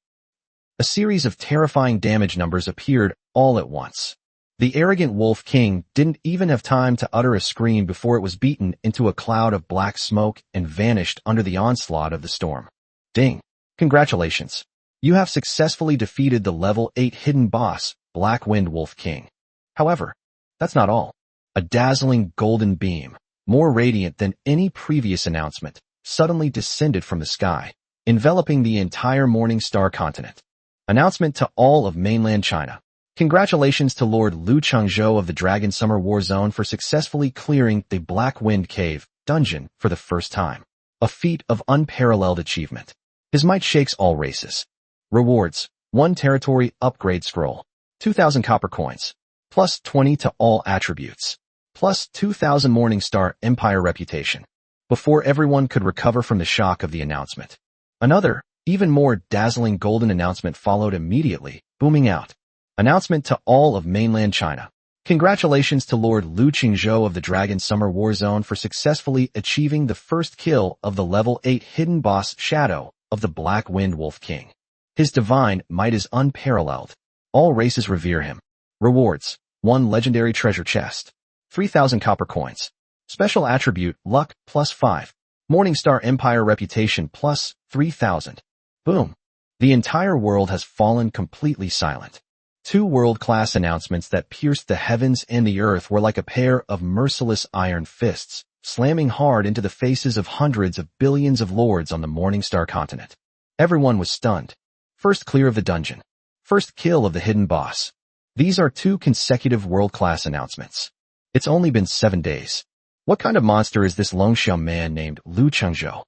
A series of terrifying damage numbers appeared all at once. The arrogant Wolf King didn't even have time to utter a scream before it was beaten into a cloud of black smoke and vanished under the onslaught of the storm. Ding! Congratulations! You have successfully defeated the level 8 hidden boss, Black-Wind Wolf King. However, that's not all. A dazzling golden beam, more radiant than any previous announcement, suddenly descended from the sky, enveloping the entire Morning Star continent. Announcement to all of mainland China. Congratulations to Lord Lu Qingzhou of the Dragon Summer War Zone for successfully clearing the Black Wind Cave dungeon for the first time. A feat of unparalleled achievement. His might shakes all races. Rewards. 1 territory upgrade scroll. 2,000 copper coins. Plus 20 to all attributes. Plus 2,000 Morning Star Empire reputation. Before everyone could recover from the shock of the announcement, another, even more dazzling golden announcement followed immediately, booming out. Announcement to all of mainland China. Congratulations to Lord Lu Qingzhou of the Dragon Summer War Zone for successfully achieving the first kill of the level 8 hidden boss Shadow of the Black Wind Wolf King. His divine might is unparalleled. All races revere him. Rewards. 1 legendary treasure chest. 3,000 copper coins. Special attribute Luck plus 5. Morning Star Empire reputation plus 3,000. Boom. The entire world has fallen completely silent. 2 world-class announcements that pierced the heavens and the earth were like a pair of merciless iron fists, slamming hard into the faces of hundreds of billions of lords on the Morning Star continent. Everyone was stunned. First clear of the dungeon. First kill of the hidden boss. These are 2 consecutive world-class announcements. It's only been 7 days. What kind of monster is this Longshan man named Lu Qingzhou?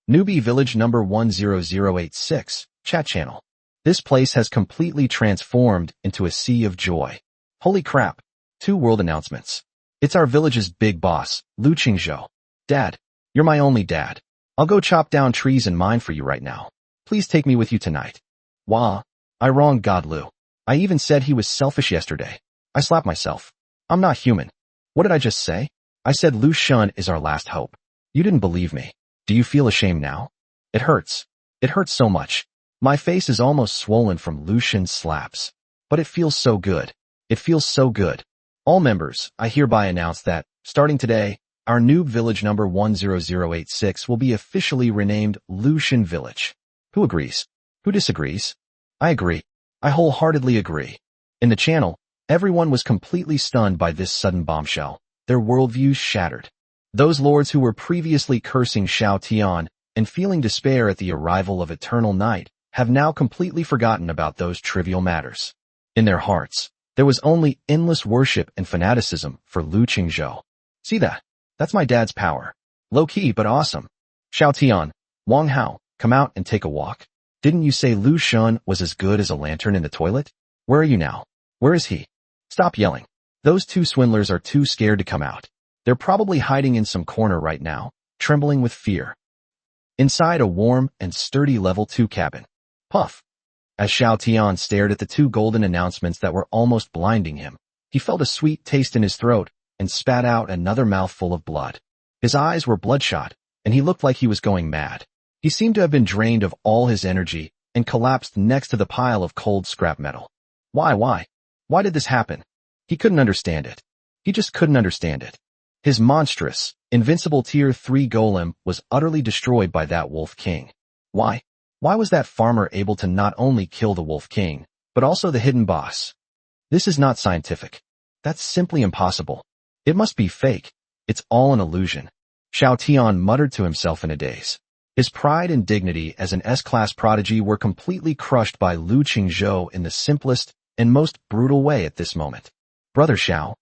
Newbie Village number 10086, chat channel. This place has completely transformed into a sea of joy. Holy crap. 2 world announcements. It's our village's big boss, Lu Qingzhou. Dad, you're my only dad. I'll go chop down trees and mine for you right now. Please take me with you tonight. Wah, I wronged God Lu. I even said he was selfish yesterday. I slapped myself. I'm not human. What did I just say? I said Lu Shun is our last hope. You didn't believe me. Do you feel ashamed now? It hurts. It hurts so much. My face is almost swollen from Lu Shun's slaps. But it feels so good. It feels so good. All members, I hereby announce that, starting today, our new village number 10086 will be officially renamed Lu Shun Village. Who agrees? Who disagrees? I agree. I wholeheartedly agree. In the channel, everyone was completely stunned by this sudden bombshell. Their worldviews shattered. Those lords who were previously cursing Xiao Tian and feeling despair at the arrival of eternal night have now completely forgotten about those trivial matters. In their hearts, there was only endless worship and fanaticism for Lu Qingzhou. See that? That's my dad's power. Low-key but awesome. Xiao Tian, Wang Hao, come out and take a walk. Didn't you say Lu Shun was as good as a lantern in the toilet? Where are you now? Where is he? Stop yelling. Those 2 swindlers are too scared to come out. They're probably hiding in some corner right now, trembling with fear. Inside a warm and sturdy level 2 cabin. Puff. As Xiao Tian stared at the two golden announcements that were almost blinding him, he felt a sweet taste in his throat and spat out another mouthful of blood. His eyes were bloodshot, and he looked like he was going mad. He seemed to have been drained of all his energy and collapsed next to the pile of cold scrap metal. Why? Why did this happen? He couldn't understand it. He just couldn't understand it. His monstrous, invincible Tier 3 golem was utterly destroyed by that Wolf King. Why? Why was that farmer able to not only kill the Wolf King, but also the hidden boss? This is not scientific. That's simply impossible. It must be fake. It's all an illusion. Xiao Tian muttered to himself in a daze. His pride and dignity as an S-class prodigy were completely crushed by Lu Qingzhou in the simplest and most brutal way at this moment. Brother Xiao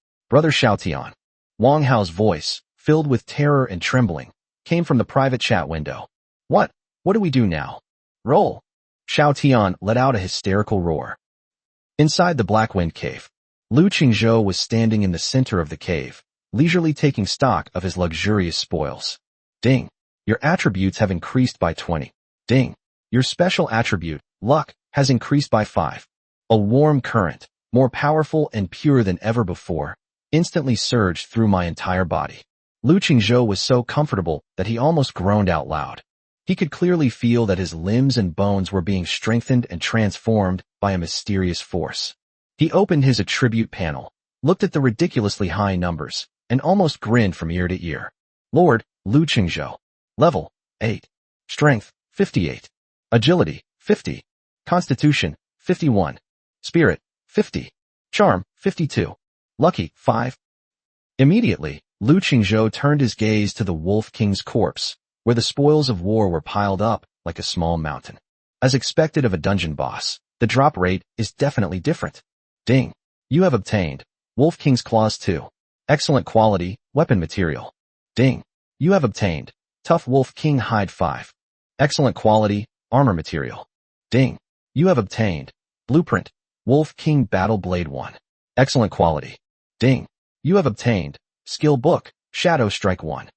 Tian. Wang Hao's voice, filled with terror and trembling, came from the private chat window. What do we do now? Roll. Xiao Tian let out a hysterical roar. Inside the Black Wind Cave, Lu Qingzhou was standing in the center of the cave, leisurely taking stock of his luxurious spoils. Ding. Your attributes have increased by 20. Ding. Your special attribute, luck, has increased by 5. A warm current, more powerful and pure than ever before, instantly surged through my entire body. Lu Qingzhou was so comfortable that he almost groaned out loud. He could clearly feel that his limbs and bones were being strengthened and transformed by a mysterious force. He opened his attribute panel, looked at the ridiculously high numbers, and almost grinned from ear to ear. Lord, Lu Qingzhou. Level, 8. Strength, 58. Agility, 50. Constitution, 51. Spirit, 50. Charm, 52. Lucky, 5. Immediately, Lu Qingzhou turned his gaze to the Wolf King's corpse, where the spoils of war were piled up like a small mountain. As expected of a dungeon boss, the drop rate is definitely different. Ding. You have obtained Wolf King's Claws 2. Excellent quality, weapon material. Ding. You have obtained Tough Wolf King Hide 5. Excellent quality, armor material. Ding. You have obtained Blueprint, Wolf King Battle Blade 1. Excellent quality. Ding. You have obtained Skill Book, Shadow Strike 1.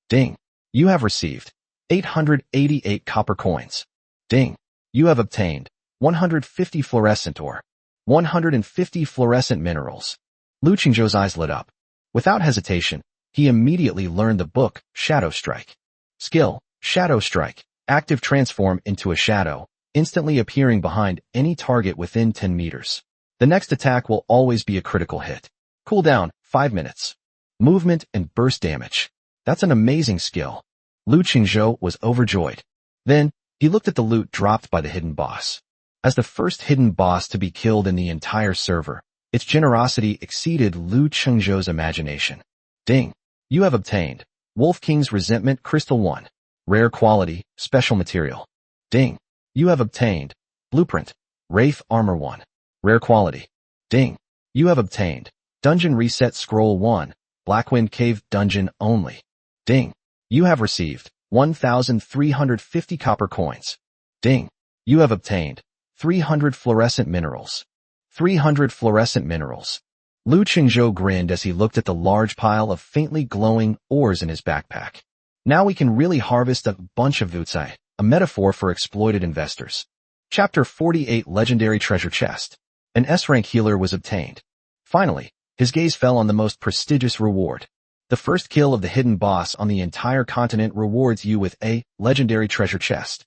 Ding. You have received 888 copper coins. Ding. You have obtained 150 fluorescent ore, 150 fluorescent minerals. Lu Qingzhou's eyes lit up. Without hesitation, he immediately learned the book, Shadow Strike. Skill, Shadow Strike. Active transform into a shadow, instantly appearing behind any target within 10 meters. The next attack will always be a critical hit. Cooldown, 5 minutes. Movement and burst damage. That's an amazing skill. Lu Qingzhou was overjoyed. Then, he looked at the loot dropped by the hidden boss. As the first hidden boss to be killed in the entire server, its generosity exceeded Lu Qingzhou's imagination. Ding. You have obtained Wolf King's Resentment Crystal 1. Rare quality, special material. Ding. You have obtained Blueprint, Wraith Armor 1. Rare quality. Ding. You have obtained Dungeon Reset Scroll 1. Blackwind Cave Dungeon only. Ding. You have received 1,350 copper coins. Ding. You have obtained 300 fluorescent minerals. 300 fluorescent minerals. Lu Qingzhou grinned as he looked at the large pile of faintly glowing ores in his backpack. Now we can really harvest a bunch of Wutsai, a metaphor for exploited investors. Chapter 48 Legendary Treasure Chest. An S-rank healer was obtained. Finally, his gaze fell on the most prestigious reward. The first kill of the hidden boss on the entire continent rewards you with a legendary treasure chest.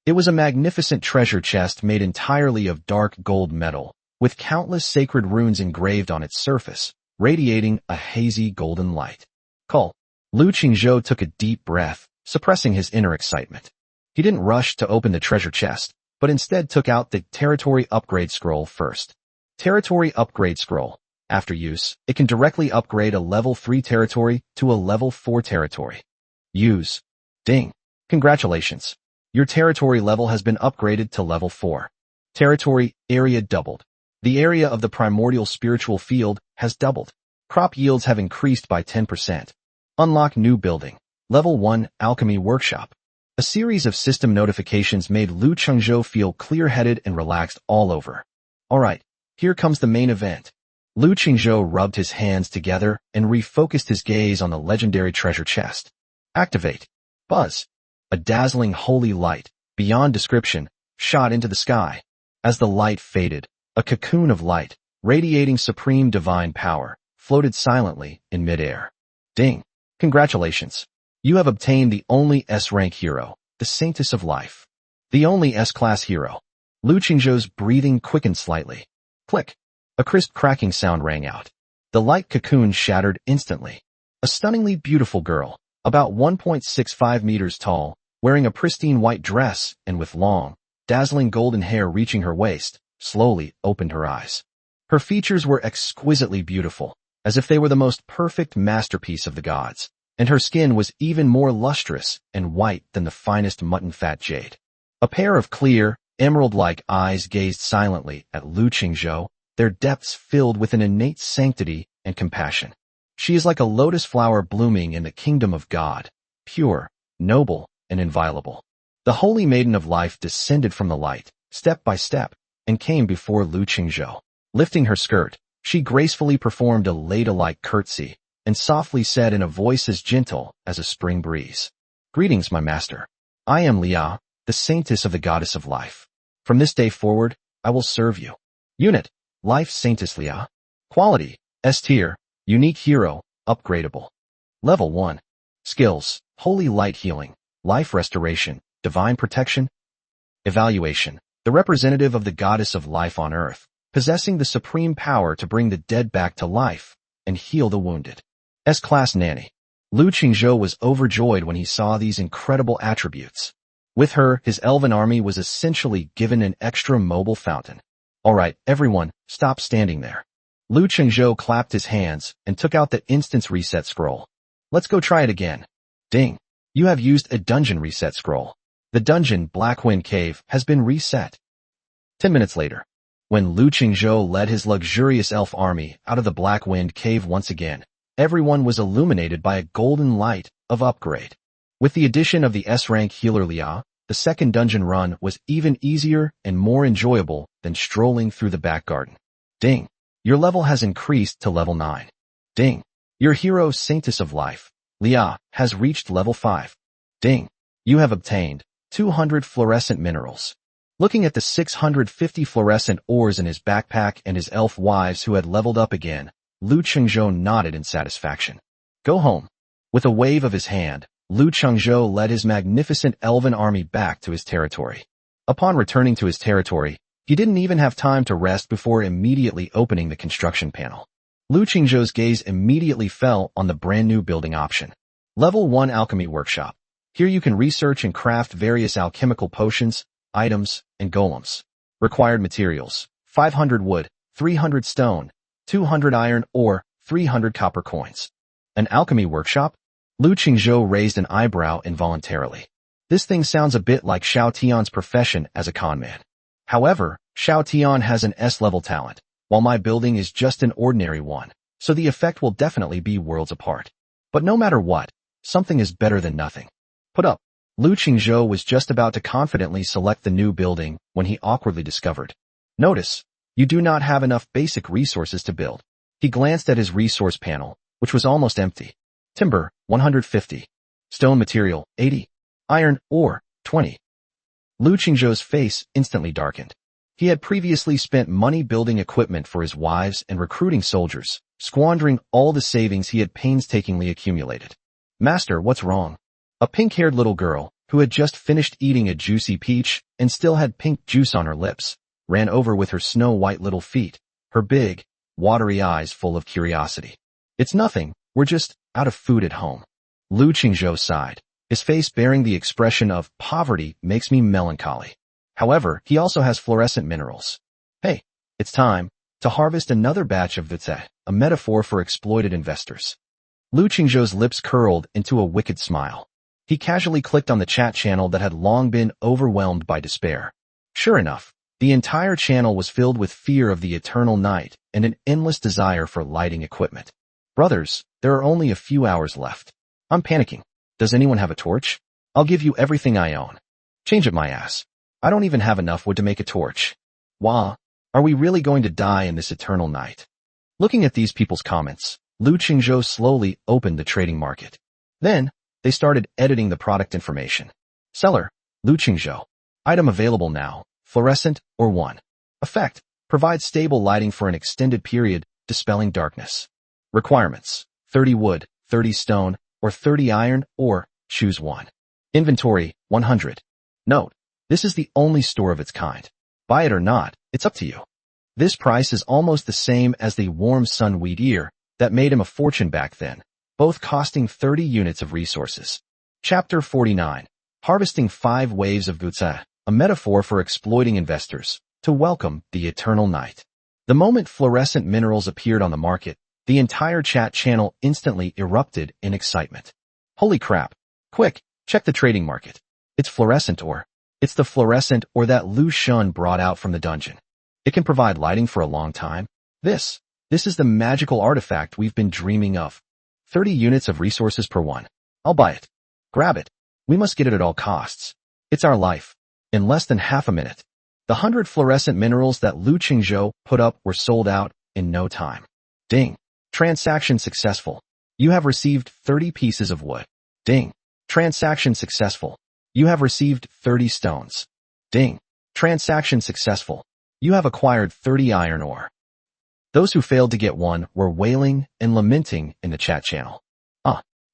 It was a magnificent treasure chest made entirely of dark gold metal, with countless sacred runes engraved on its surface, radiating a hazy golden light. Cull. Lu Qingzhou took a deep breath, suppressing his inner excitement. He didn't rush to open the treasure chest, but instead took out the Territory Upgrade Scroll first. Territory Upgrade Scroll. After use, it can directly upgrade a level 3 territory to a level 4 territory. Use. Ding. Congratulations. Your territory level has been upgraded to level 4. Territory area doubled. The area of the primordial spiritual field has doubled. Crop yields have increased by 10%. Unlock new building. Level 1 Alchemy Workshop. A series of system notifications made Lu Qingzhou feel clear-headed and relaxed all over. Alright, here comes the main event. Lu Qingzhou rubbed his hands together and refocused his gaze on the legendary treasure chest. Activate. Buzz. A dazzling holy light, beyond description, shot into the sky. As the light faded, a cocoon of light, radiating supreme divine power, floated silently in midair. Ding. Congratulations. You have obtained the only S-rank hero, the Saintess of Life. The only S-class hero. Lu Qingzhou's breathing quickened slightly. Click. A crisp cracking sound rang out. The light cocoon shattered instantly. A stunningly beautiful girl, about 1.65 meters tall, wearing a pristine white dress and with long, dazzling golden hair reaching her waist, slowly opened her eyes. Her features were exquisitely beautiful, as if they were the most perfect masterpiece of the gods, and her skin was even more lustrous and white than the finest mutton fat jade. A pair of clear, emerald-like eyes gazed silently at Lu Qingzhou, their depths filled with an innate sanctity and compassion. She is like a lotus flower blooming in the kingdom of God, pure, noble, and inviolable. The holy maiden of life descended from the light, step by step, and came before Lu Qingzhou. Lifting her skirt, she gracefully performed a ladylike curtsy, and softly said in a voice as gentle as a spring breeze, "Greetings, my master. I am Lia, the saintess of the goddess of life. From this day forward, I will serve you." Unit: Life Saintess Lia. Quality: S tier, unique hero, upgradable. Level 1. Skills: Holy Light Healing, Life Restoration, Divine Protection. Evaluation: the representative of the goddess of life on earth, possessing the supreme power to bring the dead back to life and heal the wounded. S-Class Nanny. Lu Qingzhou was overjoyed when he saw these incredible attributes. With her, his elven army was essentially given an extra mobile fountain. Alright, everyone, stop standing there. Lu Qingzhou clapped his hands and took out the instance reset scroll. Let's go try it again. Ding. You have used a dungeon reset scroll. The dungeon Blackwind Cave has been reset. 10 minutes later. When Lu Qingzhou led his luxurious elf army out of the Blackwind Cave once again, everyone was illuminated by a golden light of upgrade. With the addition of the S-rank healer Lia, the second dungeon run was even easier and more enjoyable than strolling through the back garden. Ding. Your level has increased to level 9. Ding. Your hero Saintess of Life, Lia, has reached level 5. Ding. You have obtained 200 fluorescent minerals. Looking at the 650 fluorescent ores in his backpack and his elf wives who had leveled up again, Lu Qingzhou nodded in satisfaction. Go home. With a wave of his hand, Lu Qingzhou led his magnificent elven army back to his territory. Upon returning to his territory, he didn't even have time to rest before immediately opening the construction panel. Lu Qingzhou's gaze immediately fell on the brand new building option. Level 1 Alchemy Workshop. Here you can research and craft various alchemical potions, items, and golems. Required materials: 500 wood, 300 stone, 200 iron ore, 300 copper coins. An alchemy workshop? Lu Qingzhou raised an eyebrow involuntarily. This thing sounds a bit like Xiao Tian's profession as a conman. However, Xiao Tian has an S-level talent, while my building is just an ordinary one, so the effect will definitely be worlds apart. But no matter what, something is better than nothing. Put up. Lu Qingzhou was just about to confidently select the new building when he awkwardly discovered. Notice, you do not have enough basic resources to build. He glanced at his resource panel, which was almost empty. Timber, 150. Stone material, 80. Iron ore, 20. Lu Qingzhou's face instantly darkened. He had previously spent money building equipment for his wives and recruiting soldiers, squandering all the savings he had painstakingly accumulated. Master, what's wrong? A pink-haired little girl, who had just finished eating a juicy peach and still had pink juice on her lips, ran over with her snow-white little feet, her big, watery eyes full of curiosity. It's nothing, we're just out of food at home. Lu Qingzhou sighed. His face bearing the expression of poverty makes me melancholy. However, he also has fluorescent minerals. Hey, it's time to harvest another batch of vite, a metaphor for exploited investors. Lu Qingzhou's lips curled into a wicked smile. He casually clicked on the chat channel that had long been overwhelmed by despair. Sure enough, the entire channel was filled with fear of the eternal night and an endless desire for lighting equipment. Brothers, there are only a few hours left. I'm panicking. Does anyone have a torch? I'll give you everything I own. Change it, my ass. I don't even have enough wood to make a torch. Wah, are we really going to die in this eternal night? Looking at these people's comments, Lu Qingzhou slowly opened the trading market. Then, they started editing the product information. Seller, Lu Qingzhou. Item available now, fluorescent or 1. Effect, provides stable lighting for an extended period, dispelling darkness. Requirements, 30 wood, 30 stone, or 30 iron, or choose 1. Inventory, 100. Note, this is the only store of its kind. Buy it or not, it's up to you. This price is almost the same as the warm sun wheat ear that made him a fortune back then, both costing 30 units of resources. Chapter 49. Harvesting 5 waves of Gutsa, a metaphor for exploiting investors, to welcome the eternal night. The moment fluorescent minerals appeared on the market, the entire chat channel instantly erupted in excitement. Holy crap. Quick, check the trading market. It's fluorescent ore. It's the fluorescent ore that Lu Shun brought out from the dungeon. It can provide lighting for a long time. This is the magical artifact we've been dreaming of. 30 units of resources per 1. I'll buy it. Grab it. We must get it at all costs. It's our life. In less than half a minute, the 100 fluorescent minerals that Lu Qingzhou put up were sold out in no time. Ding. Transaction successful. You have received 30 pieces of wood. Ding. Transaction successful. You have received 30 stones. Ding. Transaction successful. You have acquired 30 iron ore. Those who failed to get one were wailing and lamenting in the chat channel.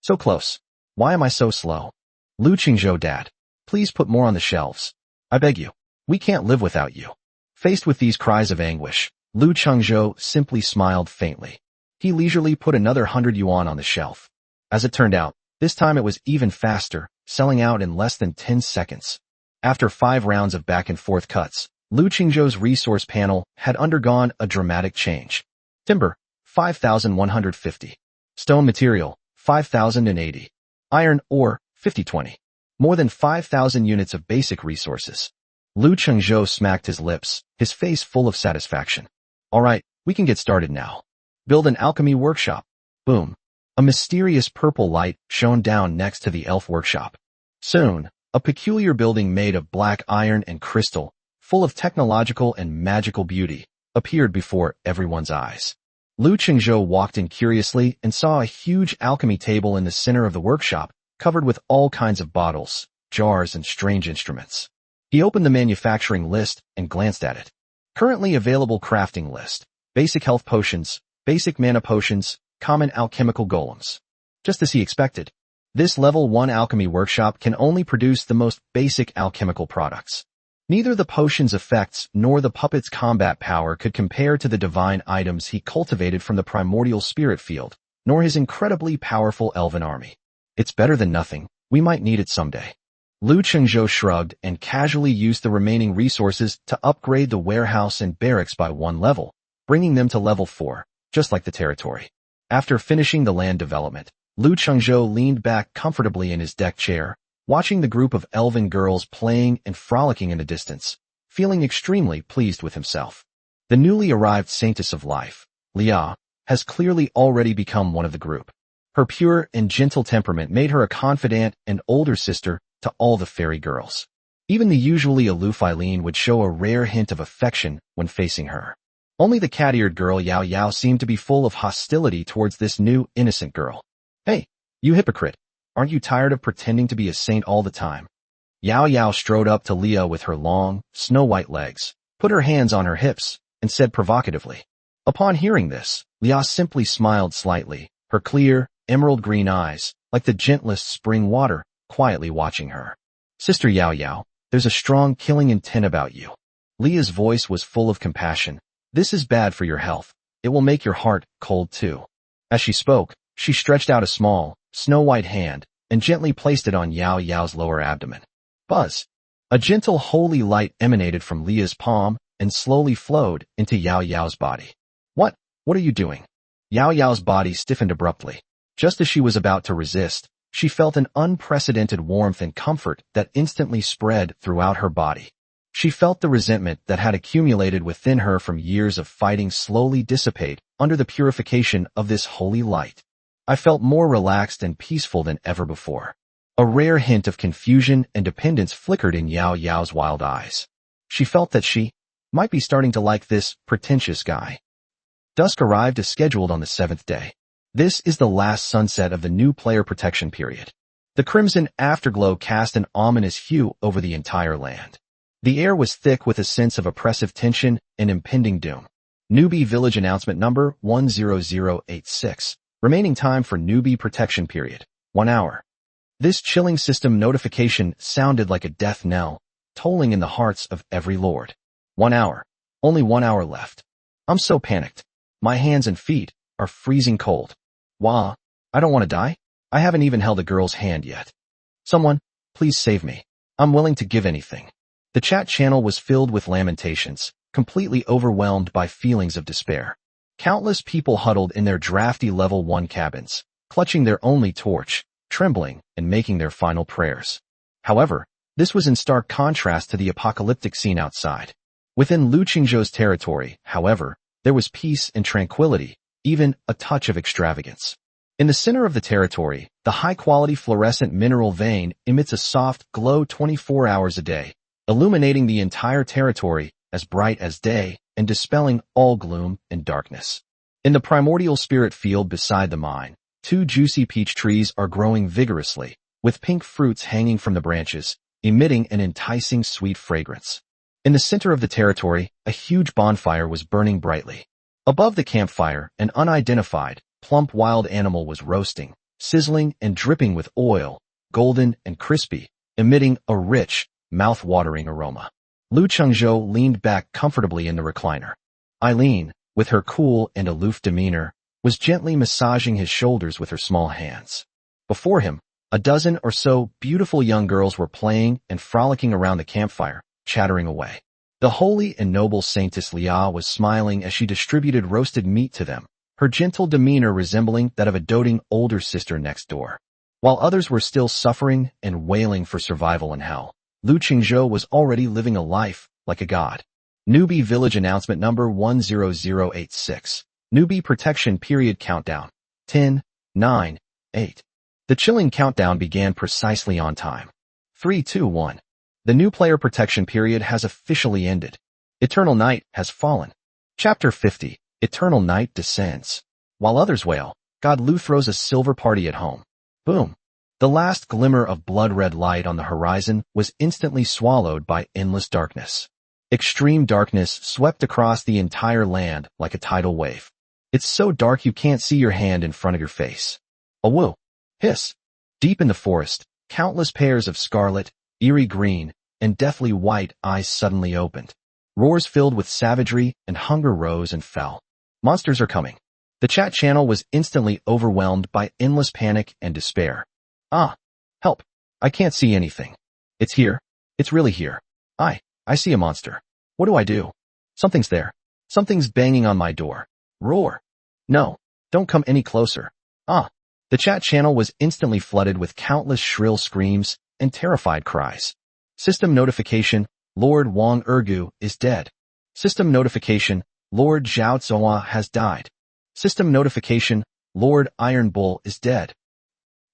So close. Why am I so slow? Lu Qingzhou dad, please put more on the shelves. I beg you. We can't live without you. Faced with these cries of anguish, Lu Qingzhou simply smiled faintly. He leisurely put another 100 yuan on the shelf. As it turned out, this time it was even faster, selling out in less than 10 seconds. After 5 rounds of back and forth cuts, Lu Qingzhou's resource panel had undergone a dramatic change. Timber, 5,150. Stone material, 5,080. Iron ore, 5020. More than 5,000 units of basic resources. Lu Qingzhou smacked his lips, his face full of satisfaction. All right, we can get started now. Build an alchemy workshop. Boom. A mysterious purple light shone down next to the elf workshop. Soon, a peculiar building made of black iron and crystal, full of technological and magical beauty, appeared before everyone's eyes. Lu Qingzhou walked in curiously and saw a huge alchemy table in the center of the workshop, covered with all kinds of bottles, jars, and strange instruments. He opened the manufacturing list and glanced at it. Currently available crafting list. Basic health potions, basic mana potions, common alchemical golems. Just as he expected, this level 1 alchemy workshop can only produce the most basic alchemical products. Neither the potion's effects nor the puppet's combat power could compare to the divine items he cultivated from the primordial spirit field, nor his incredibly powerful elven army. It's better than nothing. We might need it someday. Lu Qingzhou shrugged and casually used the remaining resources to upgrade the warehouse and barracks by 1 level, bringing them to level 4, just like the territory. After finishing the land development, Lu Qingzhou leaned back comfortably in his deck chair, watching the group of elven girls playing and frolicking in the distance, feeling extremely pleased with himself. The newly arrived saintess of life, Lia, has clearly already become one of the group. Her pure and gentle temperament made her a confidant and older sister to all the fairy girls. Even the usually aloof Eileen would show a rare hint of affection when facing her. Only the cat-eared girl Yao Yao seemed to be full of hostility towards this new, innocent girl. Hey, you hypocrite. Aren't you tired of pretending to be a saint all the time? Yao Yao strode up to Leah with her long, snow-white legs, put her hands on her hips, and said provocatively. Upon hearing this, Leah simply smiled slightly, her clear, emerald-green eyes, like the gentlest spring water, quietly watching her. Sister Yao Yao, there's a strong killing intent about you. Leah's voice was full of compassion. This is bad for your health. It will make your heart cold too. As she spoke, she stretched out a small, snow-white hand and gently placed it on Yao Yao's lower abdomen. Buzz! A gentle holy light emanated from Leah's palm and slowly flowed into Yao Yao's body. What are you doing? Yao Yao's body stiffened abruptly. Just as she was about to resist, she felt an unprecedented warmth and comfort that instantly spread throughout her body. She felt the resentment that had accumulated within her from years of fighting slowly dissipate under the purification of this holy light. I felt more relaxed and peaceful than ever before. A rare hint of confusion and dependence flickered in Yao Yao's wild eyes. She felt that she might be starting to like this pretentious guy. Dusk arrived as scheduled on the 7th day. This is the last sunset of the new player protection period. The crimson afterglow cast an ominous hue over the entire land. The air was thick with a sense of oppressive tension and impending doom. Newbie Village Announcement Number 10086. Remaining time for Newbie Protection Period, 1 hour. This chilling system notification sounded like a death knell, tolling in the hearts of every lord. 1 hour. Only 1 hour left. I'm so panicked. My hands and feet are freezing cold. Wah, I don't want to die. I haven't even held a girl's hand yet. Someone, please save me. I'm willing to give anything. The chat channel was filled with lamentations, completely overwhelmed by feelings of despair. Countless people huddled in their drafty level 1 cabins, clutching their only torch, trembling and making their final prayers. However, this was in stark contrast to the apocalyptic scene outside. Within Lu Qingzhou's territory, however, there was peace and tranquility, even a touch of extravagance. In the center of the territory, the high-quality fluorescent mineral vein emits a soft glow 24 hours a day, illuminating the entire territory as bright as day and dispelling all gloom and darkness. In the primordial spirit field beside the mine, 2 juicy peach trees are growing vigorously, with pink fruits hanging from the branches, emitting an enticing sweet fragrance. In the center of the territory, a huge bonfire was burning brightly. Above the campfire, an unidentified, plump wild animal was roasting, sizzling and dripping with oil, golden and crispy, emitting a rich, mouth-watering aroma. Lu Qingzhou leaned back comfortably in the recliner. Eileen, with her cool and aloof demeanor, was gently massaging his shoulders with her small hands. Before him, a dozen or so beautiful young girls were playing and frolicking around the campfire, chattering away. The holy and noble Saintess Lia was smiling as she distributed roasted meat to them, her gentle demeanor resembling that of a doting older sister next door. While others were still suffering and wailing for survival in hell, Lu Qingzhou was already living a life like a god. Newbie Village Announcement Number 10086. Newbie Protection Period Countdown. 10, 9, 8. The chilling countdown began precisely on time. 3, 2, 1. The new player protection period has officially ended. Eternal night has fallen. Chapter 50. Eternal night descends. While others wail, God Lu throws a silver party at home. Boom. The last glimmer of blood-red light on the horizon was instantly swallowed by endless darkness. Extreme darkness swept across the entire land like a tidal wave. It's so dark you can't see your hand in front of your face. A woo. Hiss. Deep in the forest, countless pairs of scarlet, eerie green, and deathly white eyes suddenly opened. Roars filled with savagery and hunger rose and fell. Monsters are coming. The chat channel was instantly overwhelmed by endless panic and despair. Ah! Help! I can't see anything. It's here. It's really here. I see a monster. What do I do? Something's there. Something's banging on my door. Roar! No! Don't come any closer. Ah! The chat channel was instantly flooded with countless shrill screams and terrified cries. System notification, Lord Wang Ergu is dead. System notification, Lord Zhao Zuoa has died. System notification, Lord Iron Bull is dead.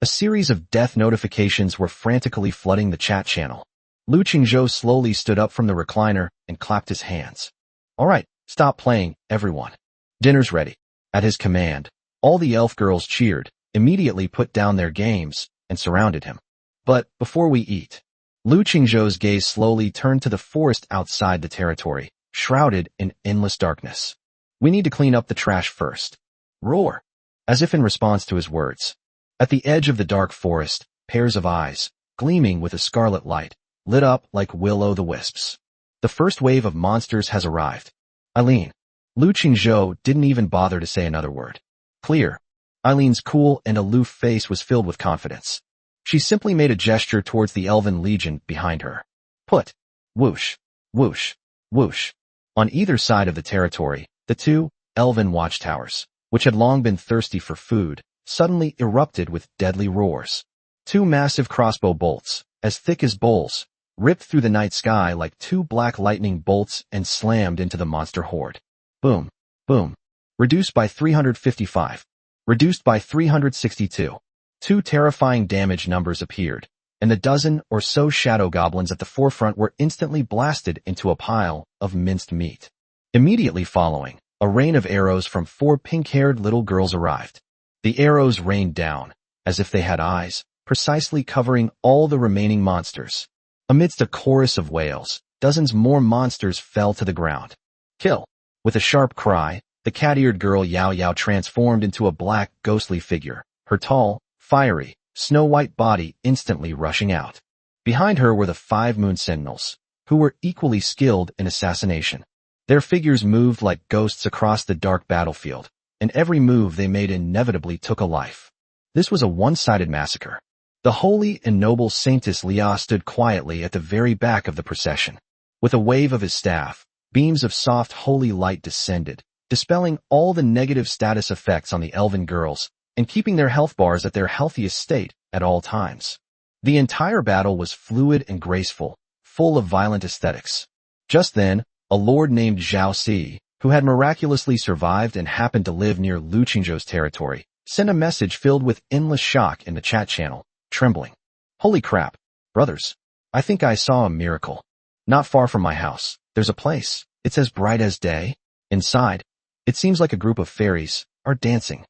A series of death notifications were frantically flooding the chat channel. Lu Qingzhou slowly stood up from the recliner and clapped his hands. All right, stop playing, everyone. Dinner's ready. At his command, all the elf girls cheered, immediately put down their games, and surrounded him. But before we eat, Lu Qingzhou's gaze slowly turned to the forest outside the territory, shrouded in endless darkness. We need to clean up the trash first. Roar! As if in response to his words. At the edge of the dark forest, pairs of eyes, gleaming with a scarlet light, lit up like will-o'-the-wisps. The first wave of monsters has arrived. Eileen. Lu Qingzhou didn't even bother to say another word. Clear. Eileen's cool and aloof face was filled with confidence. She simply made a gesture towards the elven legion behind her. Put. Whoosh. Whoosh. Whoosh. On either side of the territory, the 2 elven watchtowers, which had long been thirsty for food, suddenly erupted with deadly roars. 2 massive crossbow bolts, as thick as bowls, ripped through the night sky like 2 black lightning bolts and slammed into the monster horde. Boom. Boom. Reduced by 355. Reduced by 362. 2 terrifying damage numbers appeared, and the dozen or so shadow goblins at the forefront were instantly blasted into a pile of minced meat. Immediately following, a rain of arrows from 4 pink-haired little girls arrived. The arrows rained down, as if they had eyes, precisely covering all the remaining monsters. Amidst a chorus of wails, dozens more monsters fell to the ground. Kill! With a sharp cry, the cat-eared girl Yao Yao transformed into a black, ghostly figure, her tall, fiery, snow-white body instantly rushing out. Behind her were the 5 moon sentinels, who were equally skilled in assassination. Their figures moved like ghosts across the dark battlefield, and every move they made inevitably took a life. This was a one-sided massacre. The holy and noble Saintess Lia stood quietly at the very back of the procession. With a wave of his staff, beams of soft holy light descended, dispelling all the negative status effects on the elven girls, and keeping their health bars at their healthiest state at all times. The entire battle was fluid and graceful, full of violent aesthetics. Just then, a lord named Zhao Si, who had miraculously survived and happened to live near Lu Qingzhou's territory, sent a message filled with endless shock in the chat channel, trembling. Holy crap, brothers. I think I saw a miracle. Not far from my house, there's a place. It's as bright as day. Inside, it seems like a group of fairies are dancing.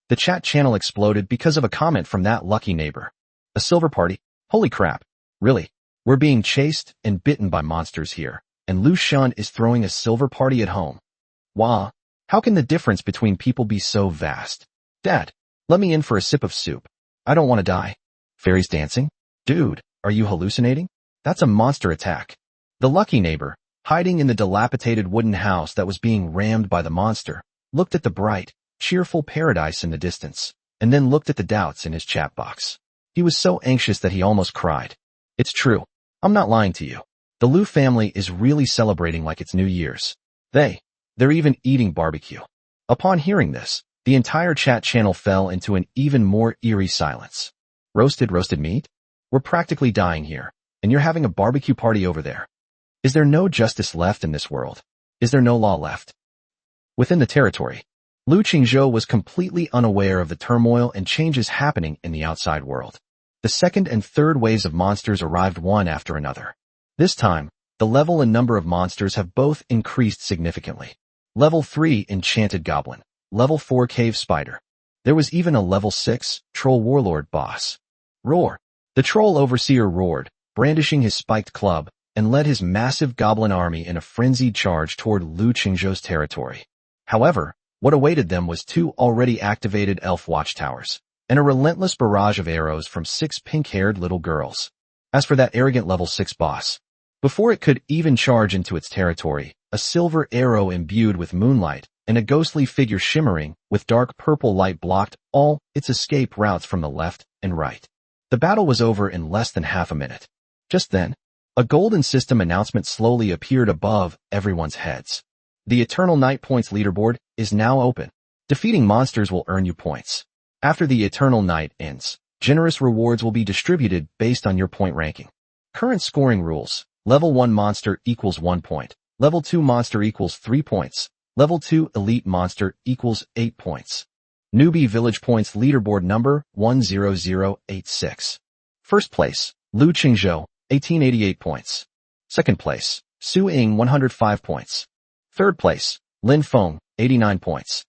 The chat channel exploded because of a comment from that lucky neighbor. A silver party? Holy crap. Really? We're being chased and bitten by monsters here, and Lu Shun is throwing a silver party at home. Wah! How can the difference between people be so vast? Dad, let me in for a sip of soup. I don't want to die. Fairies dancing? Dude, are you hallucinating? That's a monster attack. The lucky neighbor, hiding in the dilapidated wooden house that was being rammed by the monster, looked at the bright, cheerful paradise in the distance, and then looked at the doubts in his chat box. He was so anxious that he almost cried. It's true. I'm not lying to you. The Lu family is really celebrating like it's New Year's. They're even eating barbecue. Upon hearing this, the entire chat channel fell into an even more eerie silence. Roasted meat? We're practically dying here, and you're having a barbecue party over there. Is there no justice left in this world? Is there no law left? Within the territory, Lu Qingzhou was completely unaware of the turmoil and changes happening in the outside world. The second and third waves of monsters arrived one after another. This time, the level and number of monsters have both increased significantly. Level 3 Enchanted Goblin, Level 4 Cave Spider. There was even a Level 6 Troll Warlord boss. Roar! The Troll Overseer roared, brandishing his spiked club, and led his massive goblin army in a frenzied charge toward Lu Qingzhou's territory. However, what awaited them was 2 already activated elf watchtowers, and a relentless barrage of arrows from 6 pink-haired little girls. As for that arrogant Level 6 boss, before it could even charge into its territory, a silver arrow imbued with moonlight and a ghostly figure shimmering with dark purple light blocked all its escape routes from the left and right. The battle was over in less than half a minute. Just then, a golden system announcement slowly appeared above everyone's heads. The Eternal Night Points leaderboard is now open. Defeating monsters will earn you points. After the Eternal Night ends, generous rewards will be distributed based on your point ranking. Current scoring rules. Level 1 monster equals 1 point. Level 2 monster equals 3 points. Level 2 elite monster equals 8 points. Newbie Village Points leaderboard number 10086. First place, Lu Qingzhou, 1888 points. Second place, Su Ying, 105 points. Third place, Lin Feng, 89 points.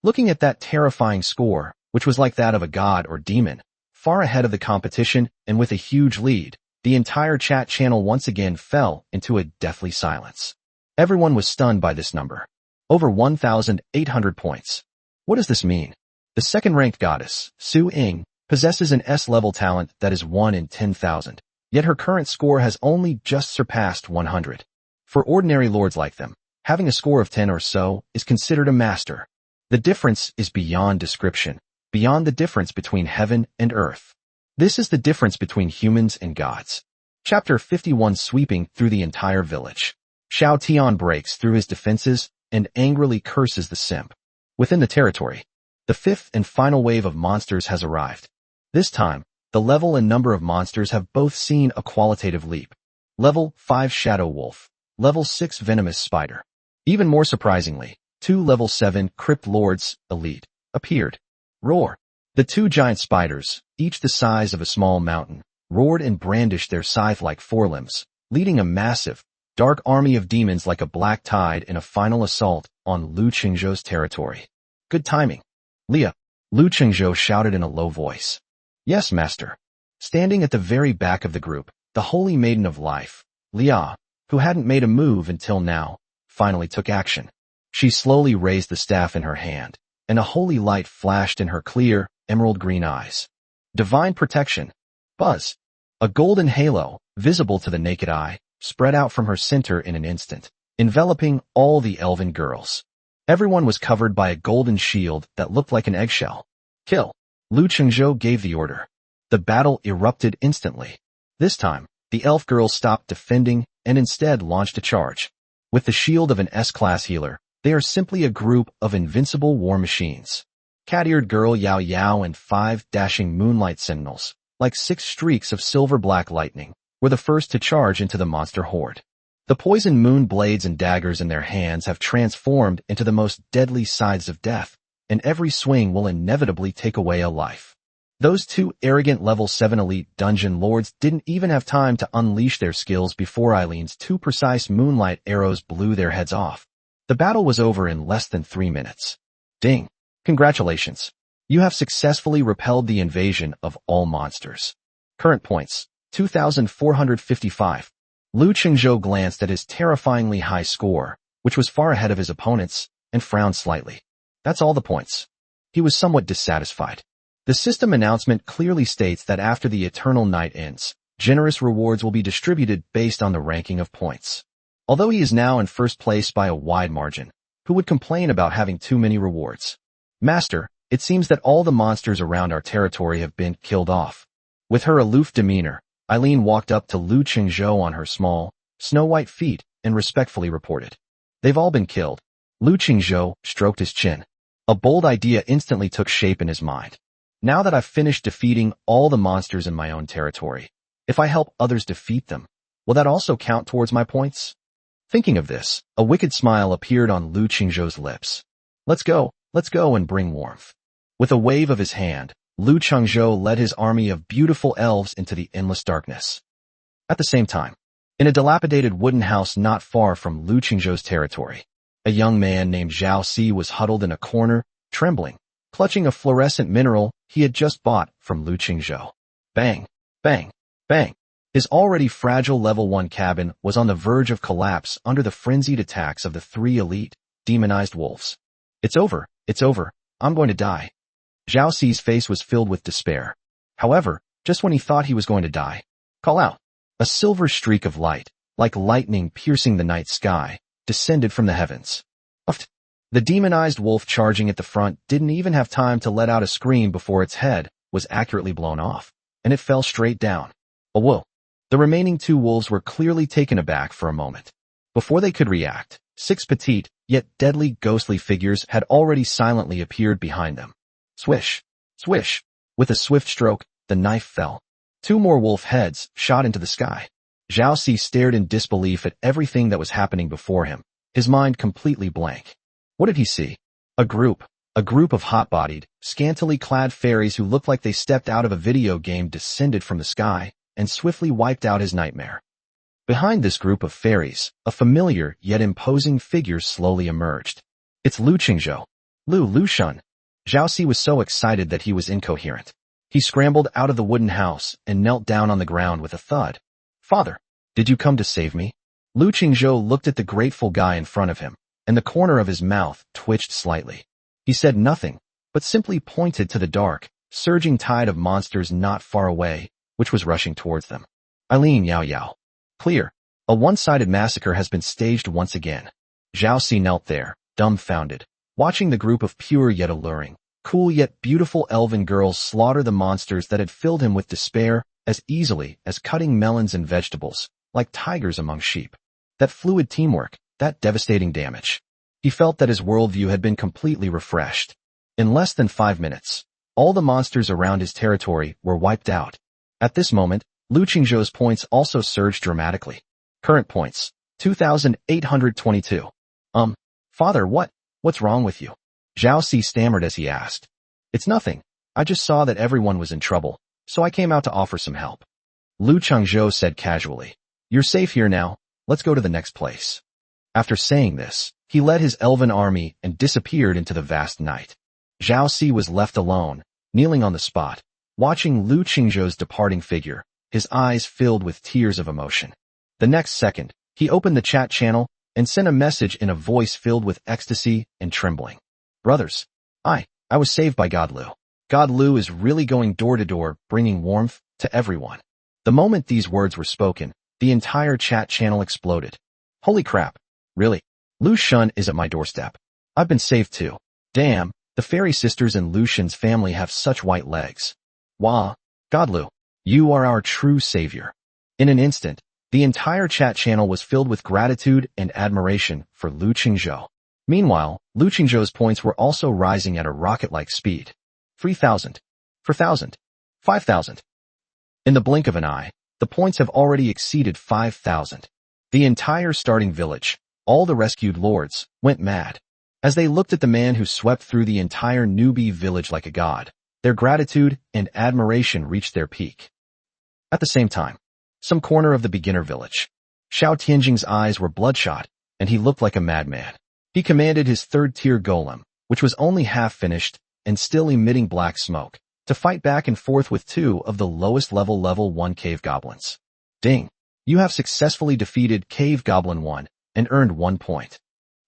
Looking at that terrifying score, which was like that of a god or demon, far ahead of the competition and with a huge lead, the entire chat channel once again fell into a deathly silence. Everyone was stunned by this number. Over 1,800 points. What does this mean? The second-ranked goddess, Su Ying, possesses an S-level talent that is 1 in 10,000, yet her current score has only just surpassed 100. For ordinary lords like them, having a score of 10 or so is considered a master. The difference is beyond description, beyond the difference between heaven and earth. This is the difference between humans and gods. Chapter 51 Sweeping through the entire village. Xiao Tian breaks through his defenses and angrily curses the simp. Within the territory, the fifth and final wave of monsters has arrived. This time, the level and number of monsters have both seen a qualitative leap. Level 5 Shadow Wolf, Level 6 Venomous Spider. Even more surprisingly, 2 Level 7 Crypt Lords, Elite, appeared. Roar! The 2 giant spiders, each the size of a small mountain, roared and brandished their scythe-like forelimbs, leading a massive, Dark army of demons like a black tide in a final assault on Lu Qingzhou's territory. Good timing. Leah, Lu Qingzhou shouted in a low voice. Yes, master. Standing at the very back of the group, the holy maiden of life, Leah, who hadn't made a move until now, finally took action. She slowly raised the staff in her hand, and a holy light flashed in her clear, emerald green eyes. Divine protection. Buzz. A golden halo, visible to the naked eye, spread out from her center in an instant, enveloping all the elven girls. Everyone was covered by a golden shield that looked like an eggshell. Kill. Lu Qingzhou gave the order. The battle erupted instantly. This time, the elf girls stopped defending and instead launched a charge. With the shield of an S-class healer, they are simply a group of invincible war machines. Cat-eared girl Yao Yao and 5 dashing moonlight sentinels, like 6 streaks of silver-black lightning, were the first to charge into the monster horde. The poison moon blades and daggers in their hands have transformed into the most deadly sides of death, and every swing will inevitably take away a life. Those 2 arrogant level 7 elite dungeon lords didn't even have time to unleash their skills before Eileen's 2 precise moonlight arrows blew their heads off. The battle was over in less than 3 minutes. Ding! Congratulations! You have successfully repelled the invasion of all monsters. Current points, 2,455. Lu Qingzhou glanced at his terrifyingly high score, which was far ahead of his opponents, and frowned slightly. That's all the points. He was somewhat dissatisfied. The system announcement clearly states that after the eternal night ends, generous rewards will be distributed based on the ranking of points. Although he is now in first place by a wide margin, who would complain about having too many rewards? Master, it seems that all the monsters around our territory have been killed off. With her aloof demeanor, Eileen walked up to Lu Qingzhou on her small, snow-white feet and respectfully reported. They've all been killed. Lu Qingzhou stroked his chin. A bold idea instantly took shape in his mind. Now that I've finished defeating all the monsters in my own territory, if I help others defeat them, will that also count towards my points? Thinking of this, a wicked smile appeared on Lu Qingzhou's lips. Let's go and bring warmth. With a wave of his hand, Lu Qingzhou led his army of beautiful elves into the endless darkness. At the same time, in a dilapidated wooden house not far from Lu Qingzhou's territory, a young man named Zhao Si was huddled in a corner, trembling, clutching a fluorescent mineral he had just bought from Lu Qingzhou. Bang, bang, bang. His already fragile level 1 cabin was on the verge of collapse under the frenzied attacks of the 3 elite, demonized wolves. It's over, I'm going to die. Zhao Si's face was filled with despair. However, just when he thought he was going to die, call out. A silver streak of light, like lightning piercing the night sky, descended from the heavens. Uft. The demonized wolf charging at the front didn't even have time to let out a scream before its head was accurately blown off, and it fell straight down. A whoa. The remaining 2 wolves were clearly taken aback for a moment. Before they could react, 6 petite, yet deadly ghostly figures had already silently appeared behind them. Swish, swish. With a swift stroke, the knife fell. 2 more wolf heads shot into the sky. Zhao Si stared in disbelief at everything that was happening before him, his mind completely blank. What did he see? A group of hot-bodied, scantily clad fairies who looked like they stepped out of a video game descended from the sky and swiftly wiped out his nightmare. Behind this group of fairies, a familiar yet imposing figure slowly emerged. It's Lu Qingzhou. Lu Shun. Zhao Si was so excited that he was incoherent. He scrambled out of the wooden house and knelt down on the ground with a thud. Father, did you come to save me? Lu Qingzhou looked at the grateful guy in front of him, and the corner of his mouth twitched slightly. He said nothing, but simply pointed to the dark, surging tide of monsters not far away, which was rushing towards them. Eileen Yao Yao. Clear. A one-sided massacre has been staged once again. Zhao Si knelt there, dumbfounded, watching the group of pure yet alluring, cool yet beautiful elven girls slaughter the monsters that had filled him with despair as easily as cutting melons and vegetables, like tigers among sheep. That fluid teamwork, that devastating damage. He felt that his worldview had been completely refreshed. In less than 5 minutes, all the monsters around his territory were wiped out. At this moment, Lu Qingzhou's points also surged dramatically. Current points, 2,822. Father, what's wrong with you? Zhao Si stammered as he asked. It's nothing. I just saw that everyone was in trouble, so I came out to offer some help. Lu Qingzhou said casually. You're safe here now. let's go to the next place. After saying this, he led his elven army and disappeared into the vast night. Zhao Si was left alone, kneeling on the spot, watching Lu Qingzhou's departing figure, his eyes filled with tears of emotion. The next second, he opened the chat channel and sent a message in a voice filled with ecstasy and trembling. Brothers, I was saved by God Lu. God Lu is really going door to door, bringing warmth to everyone. The moment these words were spoken, the entire chat channel exploded. Holy crap. Really? Lu Shun is at my doorstep. I've been saved too. Damn, the fairy sisters and Lu Shun's family have such white legs. Wah, God Lu, you are our true savior. In an instant, the entire chat channel was filled with gratitude and admiration for Lu Qingzhou. Meanwhile, Lu Qingzhou's points were also rising at a rocket-like speed. 3,000, 4,000, 5,000. In the blink of an eye, the points have already exceeded 5,000. The entire starting village, all the rescued lords, went mad. As they looked at the man who swept through the entire newbie village like a god, their gratitude and admiration reached their peak. At the same time, some corner of the beginner village, Xiao Tianjing's eyes were bloodshot, and he looked like a madman. He commanded his third-tier golem, which was only half finished and still emitting black smoke, to fight back and forth with two of the lowest level 1 cave goblins. Ding! You have successfully defeated Cave Goblin 1 and earned 1 point.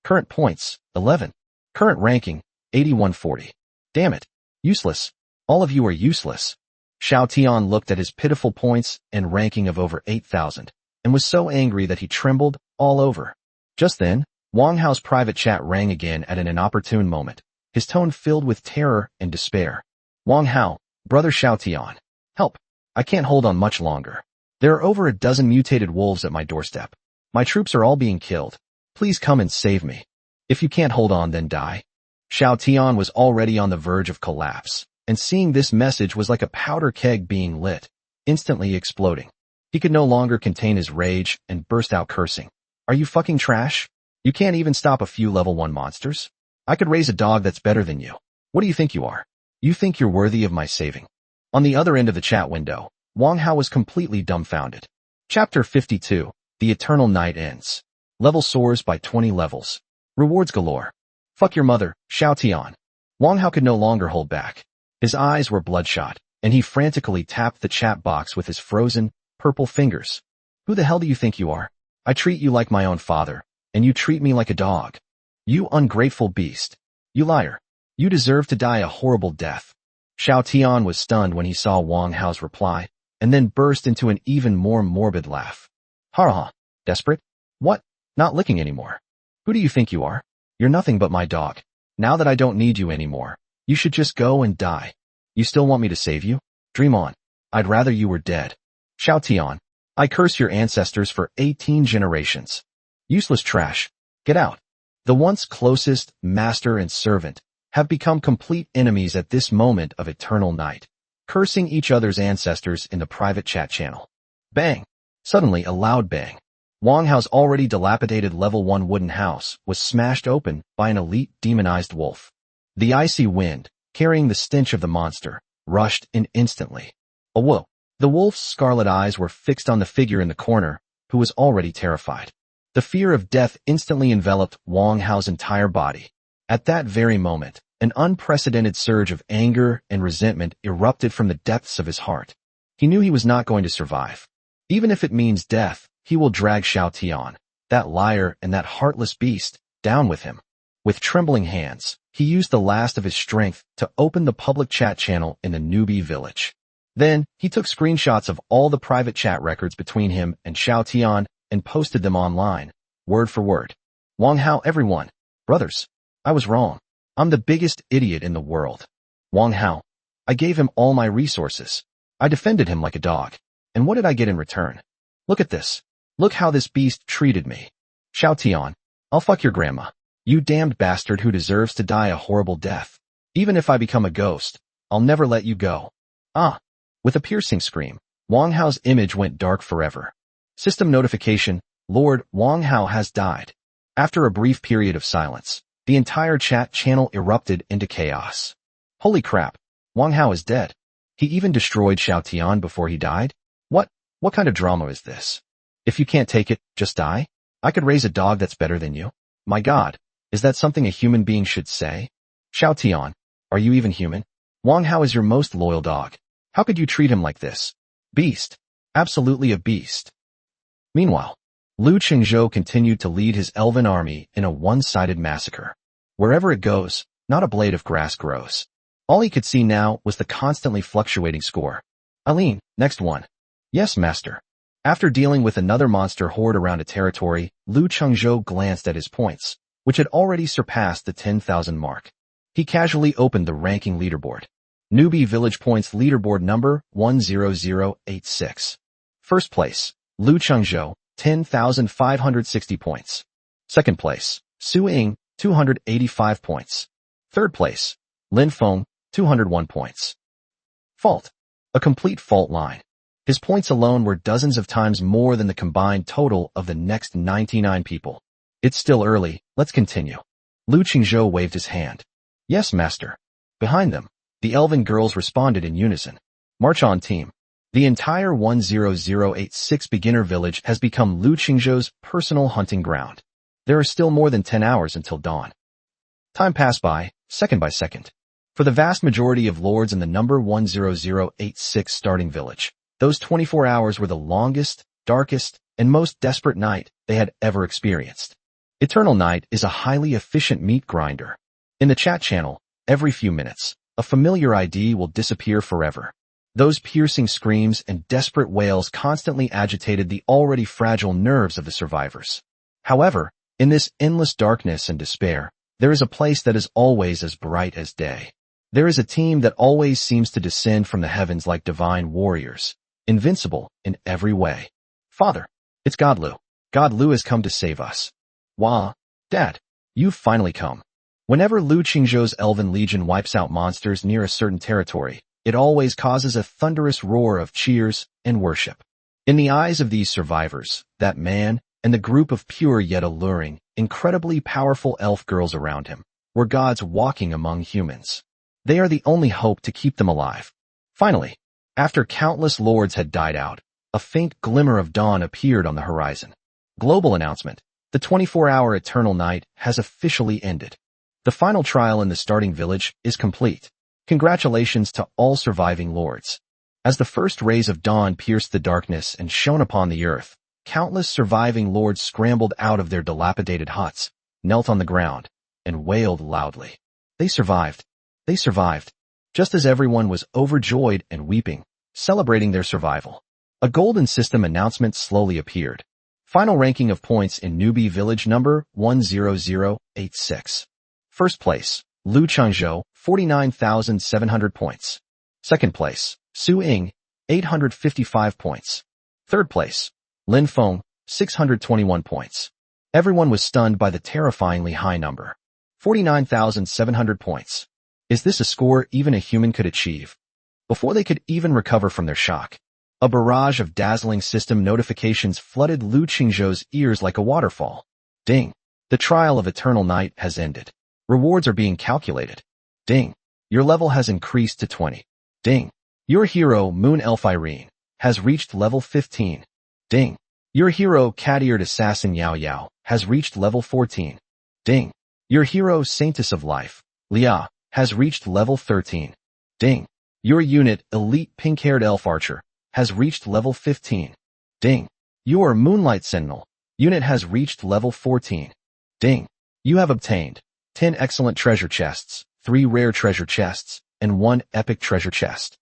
Current points, 11. Current ranking, 8140. Damn it. Useless. All of you are useless. Xiao Tian looked at his pitiful points and ranking of over 8,000, and was so angry that he trembled all over. Just then, Wang Hao's private chat rang again at an inopportune moment, his tone filled with terror and despair. Wang Hao, brother Xiao Tian. Help. I can't hold on much longer. There are over a dozen mutated wolves at my doorstep. My troops are all being killed. Please come and save me. If you can't hold on, then die. Xiao Tian was already on the verge of collapse, and seeing this message was like a powder keg being lit, instantly exploding. He could no longer contain his rage and burst out cursing. Are you fucking trash? You can't even stop a few level 1 monsters? I could raise a dog that's better than you. What do you think you are? You think you're worthy of my saving? On the other end of the chat window, Wang Hao was completely dumbfounded. Chapter 52, The Eternal Night Ends. Level soars by 20 levels. Rewards galore. Fuck your mother, Xiao Tian. Wang Hao could no longer hold back. His eyes were bloodshot, and he frantically tapped the chat box with his frozen, purple fingers. Who the hell do you think you are? I treat you like my own father, and you treat me like a dog. You ungrateful beast. You liar. You deserve to die a horrible death. Xiao Tian was stunned when he saw Wang Hao's reply, and then burst into an even more morbid laugh. Ha ha. Desperate? What? Not licking anymore. Who do you think you are? You're nothing but my dog. Now that I don't need you anymore, you should just go and die. You still want me to save you? Dream on. I'd rather you were dead. Xiao Tian, I curse your ancestors for 18 generations. Useless trash. Get out. The once closest master and servant have become complete enemies at this moment of eternal night, cursing each other's ancestors in the private chat channel. Bang! Suddenly a loud bang. Wang Hao's already dilapidated level 1 wooden house was smashed open by an elite demonized wolf. The icy wind, carrying the stench of the monster, rushed in instantly. Whoa! The wolf's scarlet eyes were fixed on the figure in the corner, who was already terrified. The fear of death instantly enveloped Wang Hao's entire body. At that very moment, an unprecedented surge of anger and resentment erupted from the depths of his heart. He knew he was not going to survive. Even if it means death, he will drag Xiao Tian, that liar and that heartless beast, down with him. With trembling hands, he used the last of his strength to open the public chat channel in the newbie village. Then, he took screenshots of all the private chat records between him and Xiao Tian and posted them online, word for word. Wang Hao, everyone. Brothers. I was wrong. I'm the biggest idiot in the world. Wang Hao. I gave him all my resources. I defended him like a dog. And what did I get in return? Look at this. Look how this beast treated me. Xiao Tian. I'll fuck your grandma. You damned bastard who deserves to die a horrible death. Even if I become a ghost, I'll never let you go. Ah. With a piercing scream, Wang Hao's image went dark forever. System notification, Lord Wang Hao has died. After a brief period of silence, the entire chat channel erupted into chaos. Holy crap, Wang Hao is dead. He even destroyed Xiao Tian before he died? What kind of drama is this? If you can't take it, just die? I could raise a dog that's better than you? My God, is that something a human being should say? Xiao Tian, are you even human? Wang Hao is your most loyal dog. How could you treat him like this? Beast. Absolutely a beast. Meanwhile, Lu Qingzhou continued to lead his elven army in a one-sided massacre. Wherever it goes, not a blade of grass grows. All he could see now was the constantly fluctuating score. Aline, next one. Yes, master. After dealing with another monster horde around a territory, Lu Qingzhou glanced at his points, which had already surpassed the 10,000 mark. He casually opened the ranking leaderboard. Newbie Village Points leaderboard number 10086. First place, Lu Qingzhou, 10,560 points. Second place, Su Ying, 285 points. Third place, Lin Feng, 201 points. Fault. A complete fault line. His points alone were dozens of times more than the combined total of the next 99 people. It's still early, let's continue. Lu Qingzhou waved his hand. Yes, master. Behind them, the elven girls responded in unison. March on, team. The entire 10086 beginner village has become Lu Qingzhou's personal hunting ground. There are still more than 10 hours until dawn. Time passed by second. For the vast majority of lords in the number 10086 starting village, those 24 hours were the longest, darkest, and most desperate night they had ever experienced. Eternal Night is a highly efficient meat grinder. In the chat channel, every few minutes, a familiar ID will disappear forever. Those piercing screams and desperate wails constantly agitated the already fragile nerves of the survivors. However, in this endless darkness and despair, there is a place that is always as bright as day. There is a team that always seems to descend from the heavens like divine warriors, invincible in every way. Father, it's God Lu. God Lu has come to save us. Wah, Dad, you've finally come. Whenever Lu Qingzhou's Elven Legion wipes out monsters near a certain territory, it always causes a thunderous roar of cheers and worship. In the eyes of these survivors, that man, and the group of pure yet alluring, incredibly powerful elf girls around him, were gods walking among humans. They are the only hope to keep them alive. Finally, after countless lords had died out, a faint glimmer of dawn appeared on the horizon. Global announcement. The 24-hour eternal night has officially ended. The final trial in the starting village is complete. Congratulations to all surviving lords. As the first rays of dawn pierced the darkness and shone upon the earth, countless surviving lords scrambled out of their dilapidated huts, knelt on the ground, and wailed loudly. They survived. They survived. Just as everyone was overjoyed and weeping, celebrating their survival, a golden system announcement slowly appeared. Final ranking of points in Newbie Village number 10086. First place, Lu Qingzhou, 49,700 points. Second place, Su Ying, 855 points. Third place, Lin Feng, 621 points. Everyone was stunned by the terrifyingly high number. 49,700 points. Is this a score even a human could achieve? Before they could even recover from their shock, a barrage of dazzling system notifications flooded Lu Qingzhou's ears like a waterfall. Ding. The trial of Eternal Night has ended. Rewards are being calculated. Ding. Your level has increased to 20. Ding. Your hero, Moon Elf Irene, has reached level 15. Ding. Your hero, Cat-eared Assassin Yao Yao, has reached level 14. Ding. Your hero, Saintess of Life, Lia, has reached level 13. Ding. Your unit, Elite Pink-haired Elf Archer, has reached level 15. Ding. Your Moonlight Sentinel unit has reached level 14. Ding. You have obtained 10 excellent treasure chests, 3 rare treasure chests, and 1 epic treasure chest.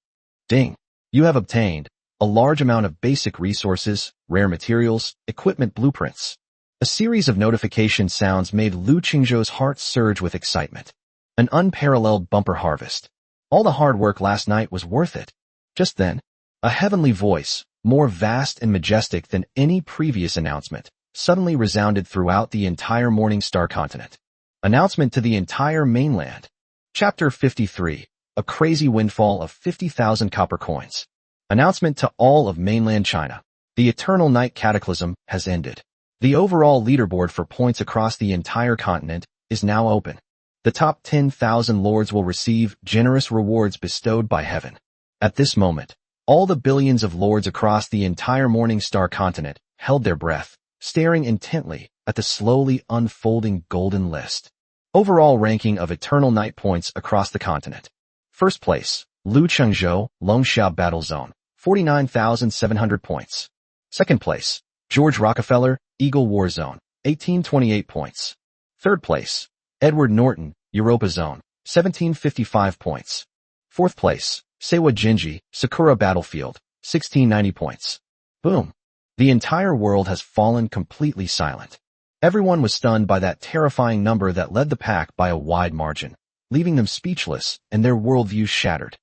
Ding. You have obtained a large amount of basic resources, rare materials, equipment blueprints. A series of notification sounds made Lu Qingzhou's heart surge with excitement. An unparalleled bumper harvest. All the hard work last night was worth it. Just then, a heavenly voice, more vast and majestic than any previous announcement, suddenly resounded throughout the entire Morning Star continent. Announcement to the entire mainland. Chapter 53. A crazy windfall of 50,000 copper coins. Announcement to all of mainland China. The Eternal Night Cataclysm has ended. The overall leaderboard for points across the entire continent is now open. The top 10,000 lords will receive generous rewards bestowed by heaven. At this moment, all the billions of lords across the entire Morning Star continent held their breath, staring intently at the slowly unfolding golden list. Overall ranking of Eternal Night points across the continent. First place, Lu Chengzhou, Longxia Battle Zone, 49,700 points. Second place, George Rockefeller, Eagle War Zone, 1828 points. Third place, Edward Norton, Europa Zone, 1755 points. Fourth place, Seiwa Jinji, Sakura Battlefield, 1690 points. Boom. The entire world has fallen completely silent. Everyone was stunned by that terrifying number that led the pack by a wide margin, leaving them speechless and their worldviews shattered.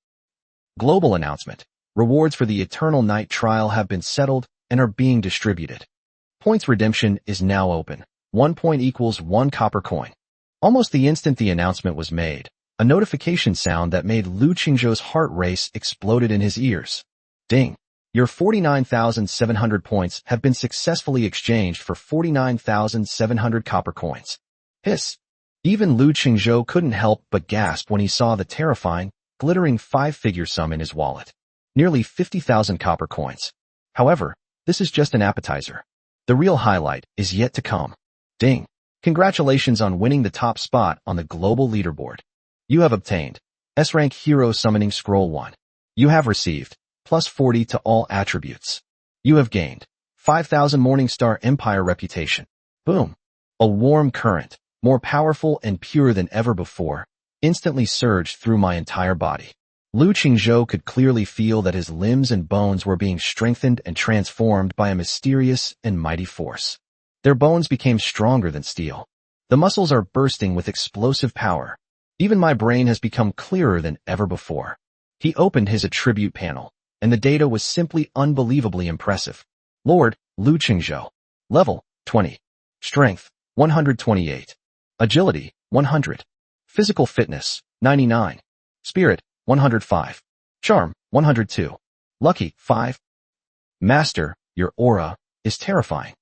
Global announcement. Rewards for the Eternal Night trial have been settled and are being distributed. Points redemption is now open. 1 point equals 1 copper coin. Almost the instant the announcement was made, a notification sound that made Lu Qingzhou's heart race exploded in his ears. Ding! Your 49,700 points have been successfully exchanged for 49,700 copper coins. Hiss! Even Lu Qingzhou couldn't help but gasp when he saw the terrifying, glittering 5-figure sum in his wallet. Nearly 50,000 copper coins. However, this is just an appetizer. The real highlight is yet to come. Ding! Congratulations on winning the top spot on the global leaderboard. You have obtained S-Rank Hero Summoning Scroll 1. You have received plus 40 to all attributes. You have gained 5,000 Morningstar Empire reputation. Boom! A warm current, more powerful and pure than ever before, instantly surged through my entire body. Lu Qingzhou could clearly feel that his limbs and bones were being strengthened and transformed by a mysterious and mighty force. Their bones became stronger than steel. The muscles are bursting with explosive power. Even my brain has become clearer than ever before. He opened his attribute panel, and the data was simply unbelievably impressive. Lord, Lu Qingzhou. Level, 20. Strength, 128. Agility, 100. Physical fitness, 99. Spirit, 105. Charm, 102. Lucky, 5. Master, your aura is terrifying.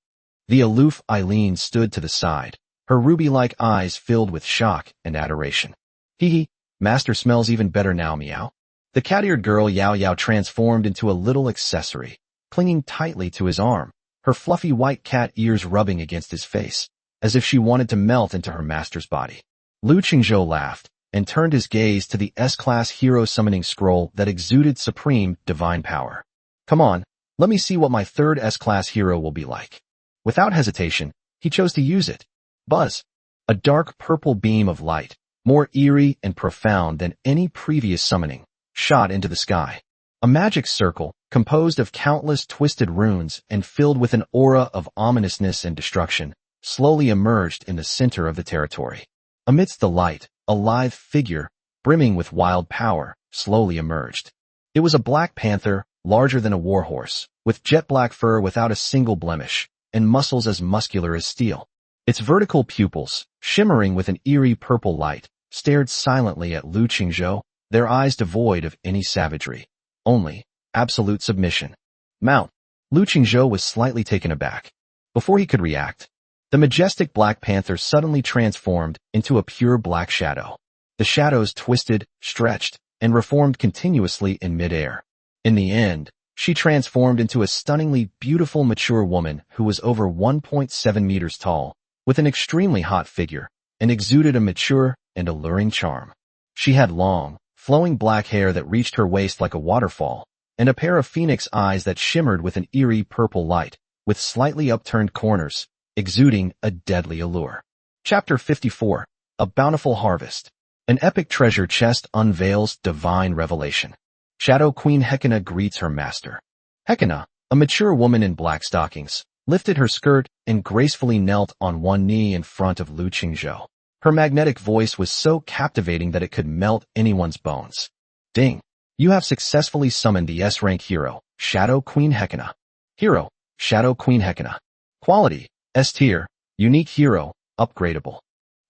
The aloof Eileen stood to the side, her ruby-like eyes filled with shock and adoration. Hee, Master smells even better now, meow. The cat-eared girl Yao Yao transformed into a little accessory, clinging tightly to his arm, her fluffy white cat ears rubbing against his face, as if she wanted to melt into her master's body. Lu Qingzhou laughed and turned his gaze to the S-Class Hero Summoning Scroll that exuded supreme, divine power. Come on, let me see what my third S-Class hero will be like. Without hesitation, he chose to use it. Buzz! A dark purple beam of light, more eerie and profound than any previous summoning, shot into the sky. A magic circle, composed of countless twisted runes and filled with an aura of ominousness and destruction, slowly emerged in the center of the territory. Amidst the light, a lithe figure, brimming with wild power, slowly emerged. It was a black panther, larger than a warhorse, with jet-black fur without a single blemish, and muscles as muscular as steel. Its vertical pupils, shimmering with an eerie purple light, stared silently at Lu Qingzhou, their eyes devoid of any savagery. Only absolute submission. Mount. Lu Qingzhou was slightly taken aback. Before he could react, the majestic Black Panther suddenly transformed into a pure black shadow. The shadows twisted, stretched, and reformed continuously in midair. In the end, she transformed into a stunningly beautiful mature woman who was over 1.7 meters tall, with an extremely hot figure, and exuded a mature and alluring charm. She had long, flowing black hair that reached her waist like a waterfall, and a pair of phoenix eyes that shimmered with an eerie purple light, with slightly upturned corners, exuding a deadly allure. Chapter 54. A Bountiful Harvest. An epic treasure chest unveils divine revelation. Shadow Queen Hekina greets her master. Hekina, a mature woman in black stockings, lifted her skirt and gracefully knelt on one knee in front of Lu Qingzhou. Her magnetic voice was so captivating that it could melt anyone's bones. Ding! You have successfully summoned the S-Rank hero, Shadow Queen Hekina. Hero, Shadow Queen Hekina. Quality, S-Tier, Unique Hero, Upgradable.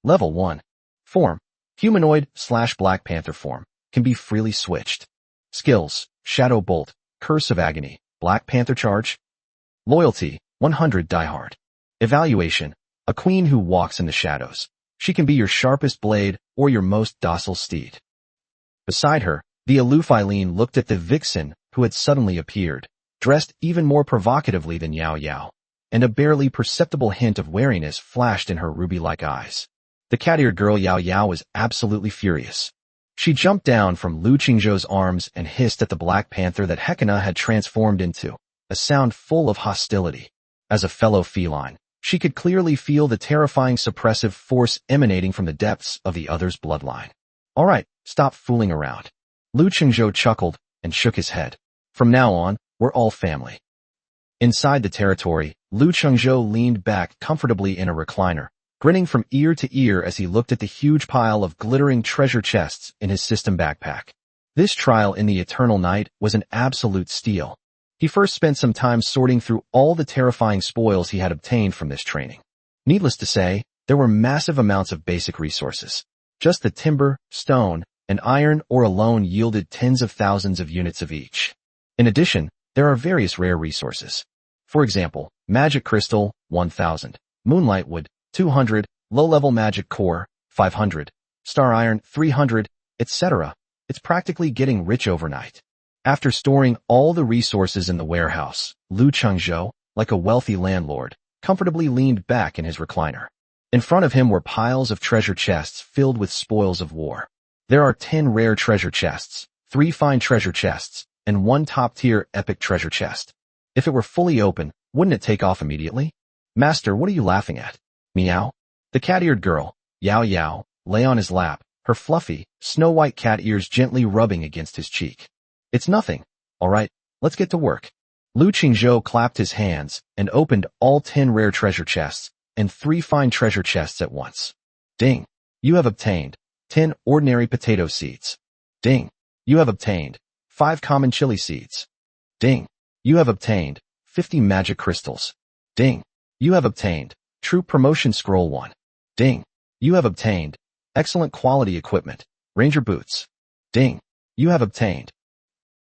Level 1. Form, Humanoid/Black Panther form, can be freely switched. Skills, Shadow Bolt, Curse of Agony, Black Panther Charge. Loyalty, 100 diehard. Evaluation, a queen who walks in the shadows. She can be your sharpest blade or your most docile steed. Beside her, the aloof Eileen looked at the vixen who had suddenly appeared, dressed even more provocatively than Yao Yao. and a barely perceptible hint of wariness flashed in her ruby-like eyes. The cat-eared girl Yao Yao was absolutely furious. She jumped down from Lu Qingzhou's arms and hissed at the Black Panther that Hekina had transformed into, a sound full of hostility. As a fellow feline, she could clearly feel the terrifying suppressive force emanating from the depths of the other's bloodline. All right, stop fooling around. Lu Qingzhou chuckled and shook his head. From now on, we're all family. Inside the territory, Lu Qingzhou leaned back comfortably in a recliner, grinning from ear to ear as he looked at the huge pile of glittering treasure chests in his system backpack. This trial in the eternal night was an absolute steal. He first spent some time sorting through all the terrifying spoils he had obtained from this training. Needless to say, there were massive amounts of basic resources. Just the timber, stone, and iron ore alone yielded tens of thousands of units of each. In addition, there are various rare resources. For example, magic crystal, 1000, moonlight wood, 200, low-level magic core, 500, star iron, 300, etc. It's practically getting rich overnight. After storing all the resources in the warehouse, Lu Qingzhou, like a wealthy landlord, comfortably leaned back in his recliner. In front of him were piles of treasure chests filled with spoils of war. There are 10 rare treasure chests, 3 fine treasure chests, and 1 top-tier epic treasure chest. If it were fully open, wouldn't it take off immediately? Master, what are you laughing at? Meow. The cat-eared girl, Yao Yao, lay on his lap, her fluffy, snow-white cat ears gently rubbing against his cheek. It's nothing. All right, let's get to work. Lu Qingzhou clapped his hands and opened all 10 rare treasure chests and 3 fine treasure chests at once. Ding. You have obtained 10 ordinary potato seeds. Ding. You have obtained 5 common chili seeds. Ding. You have obtained 50 magic crystals. Ding. You have obtained true promotion scroll 1. Ding. You have obtained excellent quality equipment, ranger boots. Ding. You have obtained.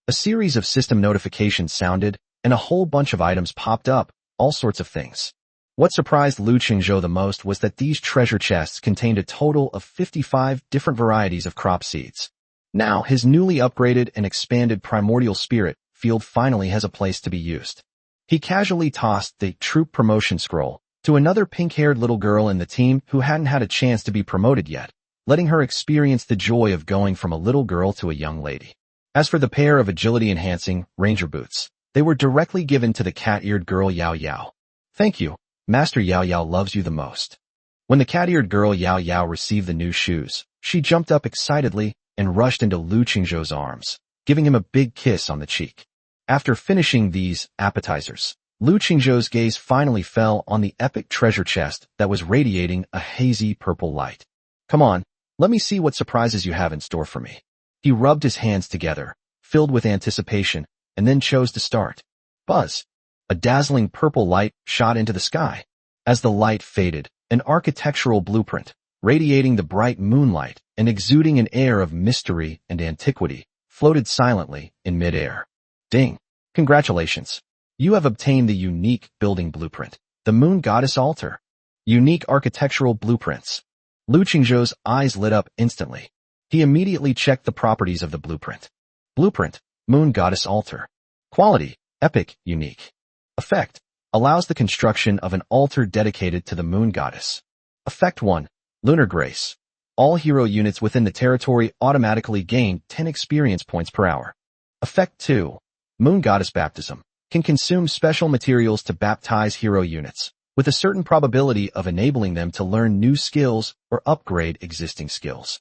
A series of system notifications sounded, and a whole bunch of items popped up, all sorts of things. What surprised Lu Qingzhou the most was that these treasure chests contained a total of 55 different varieties of crop seeds. Now, his newly upgraded and expanded primordial spirit field finally has a place to be used. He casually tossed the troop promotion scroll to another pink-haired little girl in the team who hadn't had a chance to be promoted yet, letting her experience the joy of going from a little girl to a young lady. As for the pair of agility-enhancing ranger boots, they were directly given to the cat-eared girl Yao Yao. Thank you, Master Yao Yao loves you the most. When the cat-eared girl Yao Yao received the new shoes, she jumped up excitedly and rushed into Lu Qingzhou's arms, giving him a big kiss on the cheek. After finishing these appetizers, Lu Qingzhou's gaze finally fell on the epic treasure chest that was radiating a hazy purple light. Come on, let me see what surprises you have in store for me. He rubbed his hands together, filled with anticipation, and then chose to start. Buzz. A dazzling purple light shot into the sky. As the light faded, an architectural blueprint, radiating the bright moonlight and exuding an air of mystery and antiquity, floated silently in midair. Ding. Congratulations. You have obtained the unique building blueprint, the Moon Goddess Altar. Unique architectural blueprints. Lu Qingzhou's eyes lit up instantly. He immediately checked the properties of the blueprint. Blueprint, Moon Goddess Altar. Quality, epic, unique. Effect, allows the construction of an altar dedicated to the Moon Goddess. Effect 1, Lunar Grace. All hero units within the territory automatically gain 10 experience points per hour. Effect 2, Moon Goddess Baptism. Can consume special materials to baptize hero units, with a certain probability of enabling them to learn new skills or upgrade existing skills.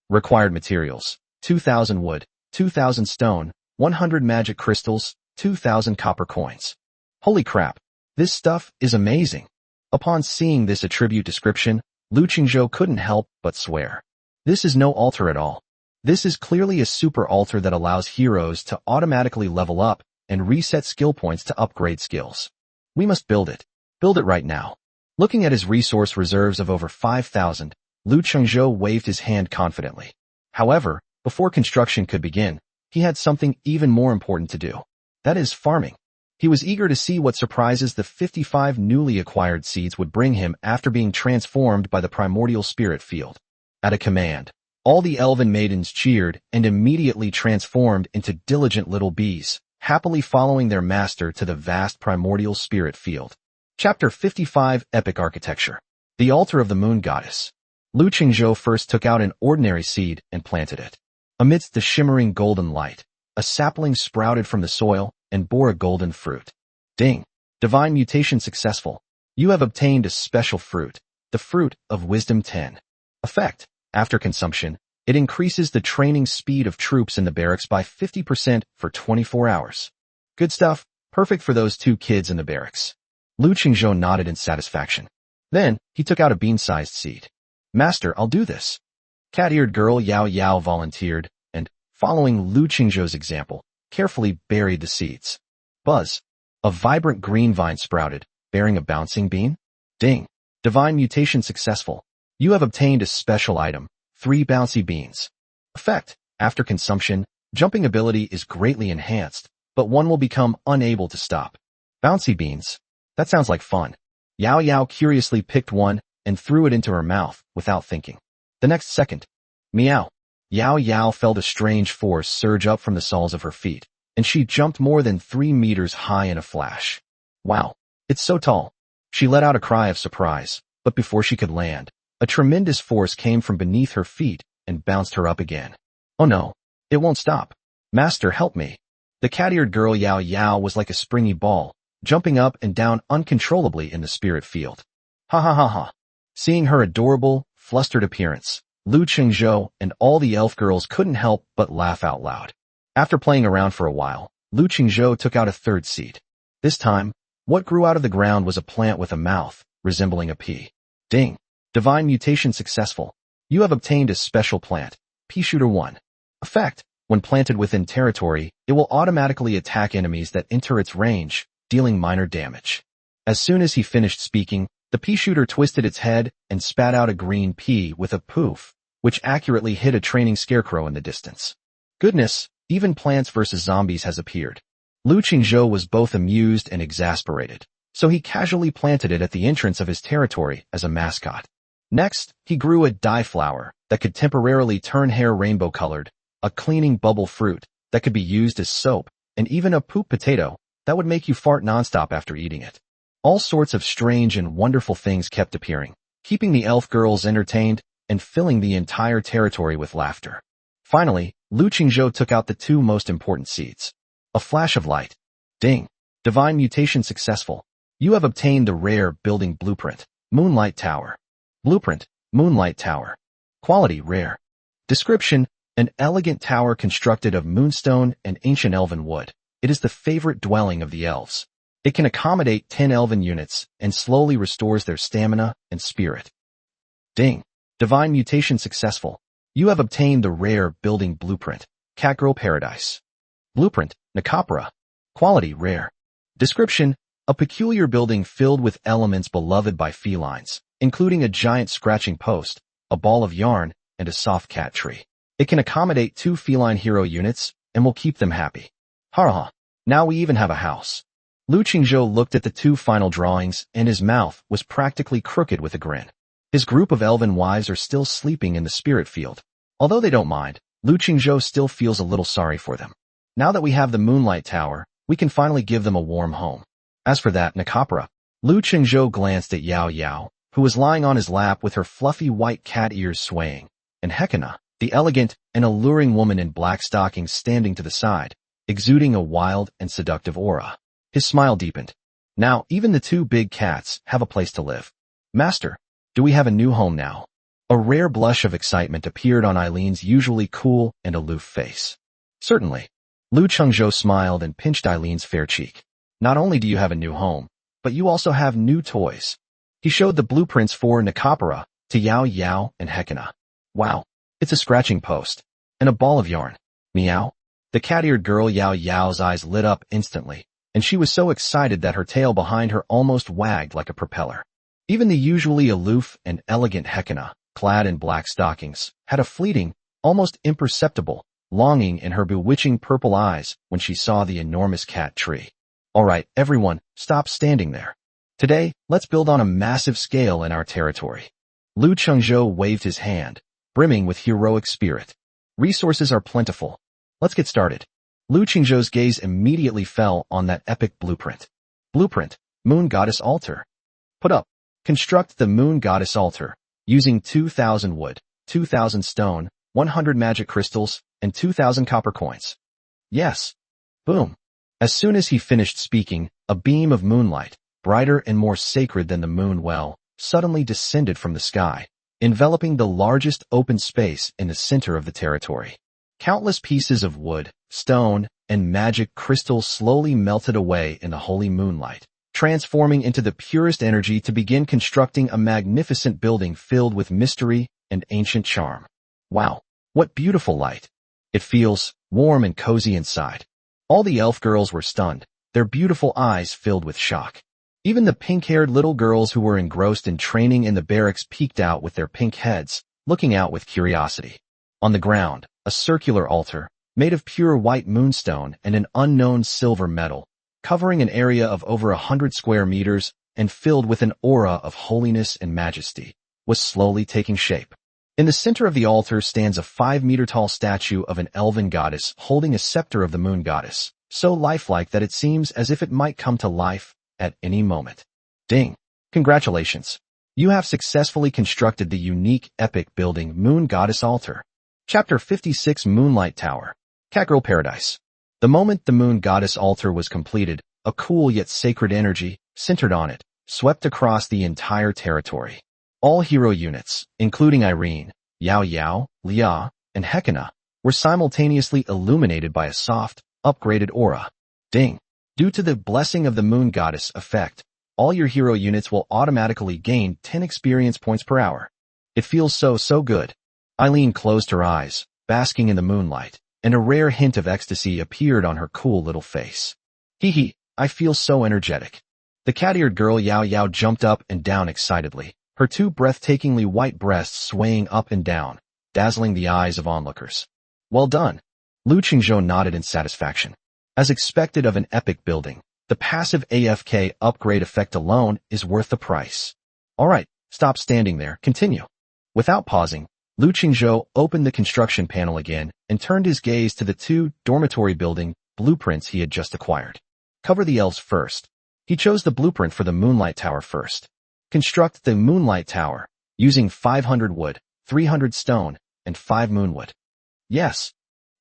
Required materials, 2,000 wood, 2,000 stone, 100 magic crystals, 2,000 copper coins. Holy crap, this stuff is amazing. Upon seeing this attribute description, Lu Qingzhou couldn't help but swear. This is no altar at all. This is clearly a super altar that allows heroes to automatically level up and reset skill points to upgrade skills. We must build it. Build it right now. Looking at his resource reserves of over 5,000, Lu Qingzhou waved his hand confidently. However, before construction could begin, he had something even more important to do. That is farming. He was eager to see what surprises the 55 newly acquired seeds would bring him after being transformed by the primordial spirit field. At a command, all the elven maidens cheered and immediately transformed into diligent little bees, happily following their master to the vast primordial spirit field. Chapter 55 Epic Architecture. The Altar of the Moon Goddess. Lu Qingzhou first took out an ordinary seed and planted it. Amidst the shimmering golden light, a sapling sprouted from the soil and bore a golden fruit. Ding! Divine mutation successful. You have obtained a special fruit, the fruit of Wisdom 10. Effect. After consumption, it increases the training speed of troops in the barracks by 50% for 24 hours. Good stuff, perfect for those 2 kids in the barracks. Lu Qingzhou nodded in satisfaction. Then, he took out a bean-sized seed. Master, I'll do this. Cat-eared girl Yao Yao volunteered, and, following Lu Qingzhou's example, carefully buried the seeds. Buzz. A vibrant green vine sprouted, bearing a bouncing bean. Ding! Divine mutation successful. You have obtained a special item, 3 bouncy beans. Effect. After consumption, jumping ability is greatly enhanced, but one will become unable to stop. Bouncy beans. That sounds like fun. Yao Yao curiously picked one and threw it into her mouth without thinking. The next second, meow. Yao Yao felt a strange force surge up from the soles of her feet, and she jumped more than 3 meters high in a flash. Wow, it's so tall. She let out a cry of surprise, but before she could land, a tremendous force came from beneath her feet and bounced her up again. Oh no, it won't stop. Master, help me. The cat-eared girl Yao Yao was like a springy ball, jumping up and down uncontrollably in the spirit field. Ha ha ha ha. Seeing her adorable, flustered appearance, Lu Qingzhou and all the elf girls couldn't help but laugh out loud. After playing around for a while, Lu Qingzhou took out a 3rd seed. This time, what grew out of the ground was a plant with a mouth, resembling a pea. Ding! Divine mutation successful. You have obtained a special plant, Pea Shooter 1. Effect. When planted within territory, it will automatically attack enemies that enter its range, dealing minor damage. As soon as he finished speaking, the pea shooter twisted its head and spat out a green pea with a poof, which accurately hit a training scarecrow in the distance. Goodness, even Plants vs. Zombies has appeared. Lu Qingzhou was both amused and exasperated, so he casually planted it at the entrance of his territory as a mascot. Next, he grew a dye flower that could temporarily turn hair rainbow-colored, a cleaning bubble fruit that could be used as soap, and even a poop potato that would make you fart nonstop after eating it. All sorts of strange and wonderful things kept appearing, keeping the elf girls entertained and filling the entire territory with laughter. Finally, Lu Qingzhou took out the 2 most important seeds. A flash of light. Ding! Divine mutation successful. You have obtained the rare building blueprint, Moonlight Tower. Blueprint, Moonlight Tower. Quality, rare. Description, an elegant tower constructed of moonstone and ancient elven wood. It is the favorite dwelling of the elves. It can accommodate 10 elven units and slowly restores their stamina and spirit. Ding! Divine mutation successful. You have obtained the rare building blueprint, Catgirl Paradise. Blueprint, Nakapura. Quality, rare. Description, a peculiar building filled with elements beloved by felines, including a giant scratching post, a ball of yarn, and a soft cat tree. It can accommodate 2 feline hero units and will keep them happy. Ha! Now we even have a house. Lu Qingzhou looked at the 2 final drawings and his mouth was practically crooked with a grin. His group of elven wives are still sleeping in the spirit field. Although they don't mind, Lu Qingzhou still feels a little sorry for them. Now that we have the Moonlight Tower, we can finally give them a warm home. As for that Nakapura, Lu Qingzhou glanced at Yao Yao, who was lying on his lap with her fluffy white cat ears swaying, and Hekina, the elegant and alluring woman in black stockings standing to the side, exuding a wild and seductive aura. His smile deepened. Now, even the 2 big cats have a place to live. Master, do we have a new home now? A rare blush of excitement appeared on Eileen's usually cool and aloof face. Certainly. Lu Qingzhou smiled and pinched Eileen's fair cheek. Not only do you have a new home, but you also have new toys. He showed the blueprints for Nakapura to Yao Yao and Hekina. Wow, it's a scratching post and a ball of yarn. Meow. The cat-eared girl Yao Yao's eyes lit up instantly, and she was so excited that her tail behind her almost wagged like a propeller. Even the usually aloof and elegant Hekina, clad in black stockings, had a fleeting, almost imperceptible, longing in her bewitching purple eyes when she saw the enormous cat tree. All right, everyone, stop standing there. Today, let's build on a massive scale in our territory. Lu Qingzhou waved his hand, brimming with heroic spirit. Resources are plentiful. Let's get started. Lu Qingzhou's gaze immediately fell on that epic blueprint. Blueprint, Moon Goddess Altar. Put up. Construct the moon goddess altar, using 2,000 wood, 2,000 stone, 100 magic crystals, and 2,000 copper coins. Yes. Boom. As soon as he finished speaking, a beam of moonlight, brighter and more sacred than the moon well, suddenly descended from the sky, enveloping the largest open space in the center of the territory. Countless pieces of wood, stone, and magic crystals slowly melted away in the holy moonlight, transforming into the purest energy to begin constructing a magnificent building filled with mystery and ancient charm. Wow, what beautiful light! It feels warm and cozy inside. All the elf girls were stunned, their beautiful eyes filled with shock. Even the pink-haired little girls who were engrossed in training in the barracks peeked out with their pink heads, looking out with curiosity. On the ground, a circular altar, made of pure white moonstone and an unknown silver metal, covering an area of over 100 square meters and filled with an aura of holiness and majesty, was slowly taking shape. In the center of the altar stands a 5-meter-tall statue of an elven goddess holding a scepter of the moon goddess, so lifelike that it seems as if it might come to life at any moment. Ding! Congratulations! You have successfully constructed the unique, epic building Moon Goddess Altar. Chapter 56 Moonlight Tower. Catgirl Paradise. The moment the Moon Goddess Altar was completed, a cool yet sacred energy, centered on it, swept across the entire territory. All hero units, including Irene, Yao Yao, Lia, and Hekina, were simultaneously illuminated by a soft, upgraded aura. Ding! Due to the blessing of the Moon Goddess effect, all your hero units will automatically gain 10 experience points per hour. It feels so good. Eileen closed her eyes, basking in the moonlight, and a rare hint of ecstasy appeared on her cool little face. Hee, I feel so energetic. The cat-eared girl Yao Yao jumped up and down excitedly, her two breathtakingly white breasts swaying up and down, dazzling the eyes of onlookers. Well done. Lu Qingzhou nodded in satisfaction. As expected of an epic building, the passive AFK upgrade effect alone is worth the price. Alright, stop standing there, continue. Without pausing, Lu Qingzhou opened the construction panel again and turned his gaze to the 2 dormitory building blueprints he had just acquired. Cover the elves first. He chose the blueprint for the Moonlight Tower first. Construct the Moonlight Tower, using 500 wood, 300 stone, and 5 moonwood. Yes.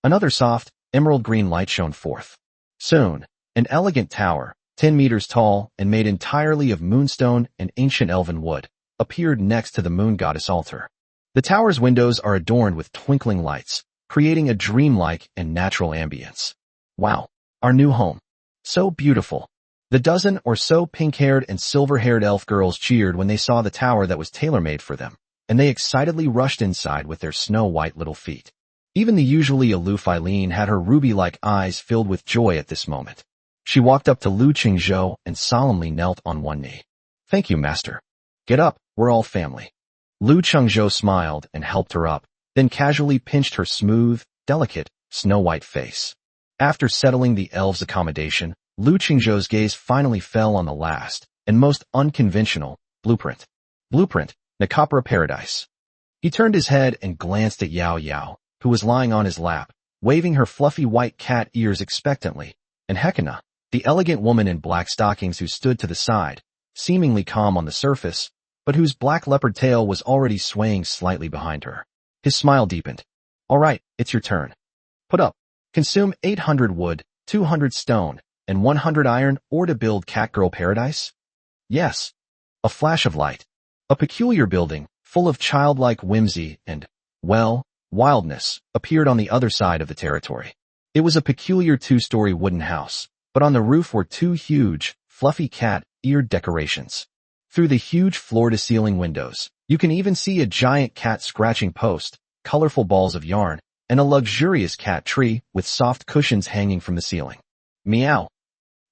Another soft, emerald green light shone forth. Soon, an elegant tower, 10 meters tall and made entirely of moonstone and ancient elven wood, appeared next to the moon goddess altar. The tower's windows are adorned with twinkling lights, creating a dreamlike and natural ambience. Wow, our new home. So beautiful. The dozen or so pink-haired and silver-haired elf girls cheered when they saw the tower that was tailor-made for them, and they excitedly rushed inside with their snow-white little feet. Even the usually aloof Eileen had her ruby-like eyes filled with joy at this moment. She walked up to Lu Qingzhou and solemnly knelt on one knee. Thank you, master. Get up, we're all family. Lu Qingzhou smiled and helped her up, then casually pinched her smooth, delicate, snow-white face. After settling the elves' accommodation, Lu Qingzhou's gaze finally fell on the last, and most unconventional, blueprint. Blueprint, Nakapura Paradise. He turned his head and glanced at Yao Yao, who was lying on his lap, waving her fluffy white cat ears expectantly, and Hekina, the elegant woman in black stockings who stood to the side, seemingly calm on the surface, but whose black leopard tail was already swaying slightly behind her. His smile deepened. All right, it's your turn. Put up. Consume 800 wood, 200 stone, and 100 iron ore to build Catgirl Paradise? Yes. A flash of light. A peculiar building, full of childlike whimsy and, well, wildness, appeared on the other side of the territory. It was a peculiar 2-story wooden house, but on the roof were 2 huge, fluffy cat-eared decorations. Through the huge floor-to-ceiling windows, you can even see a giant cat scratching post, colorful balls of yarn, and a luxurious cat tree with soft cushions hanging from the ceiling. Meow.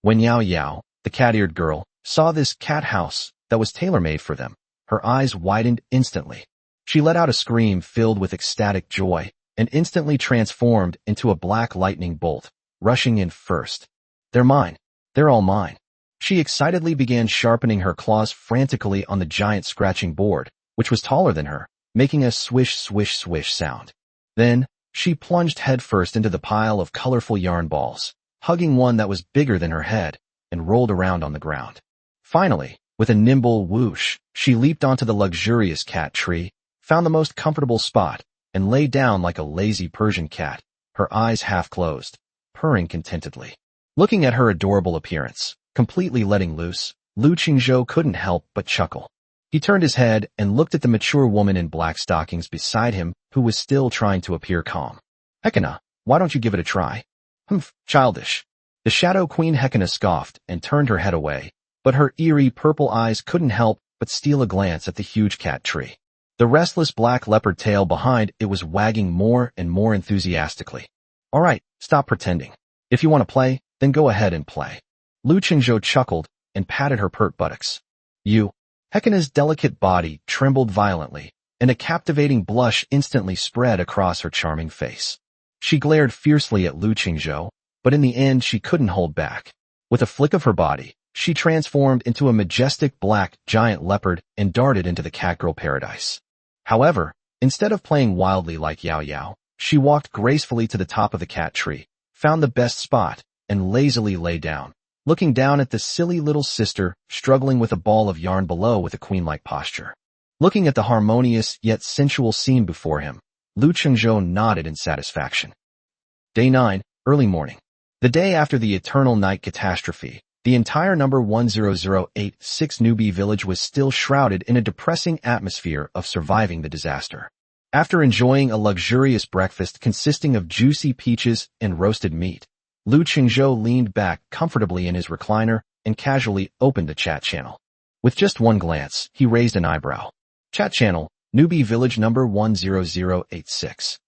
When Yao Yao, the cat-eared girl, saw this cat house that was tailor-made for them, her eyes widened instantly. She let out a scream filled with ecstatic joy and instantly transformed into a black lightning bolt, rushing in first. They're mine. They're all mine. She excitedly began sharpening her claws frantically on the giant scratching board, which was taller than her, making a swish swish swish sound. Then, she plunged headfirst into the pile of colorful yarn balls, hugging one that was bigger than her head, and rolled around on the ground. Finally, With a nimble whoosh, she leaped onto the luxurious cat tree, found the most comfortable spot, and lay down like a lazy Persian cat, her eyes half closed, purring contentedly. Looking at her adorable appearance, completely letting loose, Lu Qingzhou couldn't help but chuckle. He turned his head and looked at the mature woman in black stockings beside him, who was still trying to appear calm. Hekina, why don't you give it a try? Humph, childish. The Shadow Queen Hekina scoffed and turned her head away, but her eerie purple eyes couldn't help but steal a glance at the huge cat tree. The restless black leopard tail behind it was wagging more and more enthusiastically. All right, stop pretending. If you want to play, then go ahead and play. Lu Qingzhou chuckled and patted her pert buttocks. You. Hekina's delicate body trembled violently, and a captivating blush instantly spread across her charming face. She glared fiercely at Lu Qingzhou, but in the end she couldn't hold back. With a flick of her body, she transformed into a majestic black giant leopard and darted into the catgirl paradise. However, instead of playing wildly like Yao Yao, she walked gracefully to the top of the cat tree, found the best spot, and lazily lay down, looking down at the silly little sister struggling with a ball of yarn below with a queen-like posture. Looking at the harmonious yet sensual scene before him, Lu Qingzhou nodded in satisfaction. Day 9, early morning. The day after the Eternal Night catastrophe, the entire number 10086 newbie village was still shrouded in a depressing atmosphere of surviving the disaster. After enjoying a luxurious breakfast consisting of juicy peaches and roasted meat, Lu Qingzhou leaned back comfortably in his recliner and casually opened the chat channel. With just one glance, he raised an eyebrow. Chat channel, newbie village number 10086.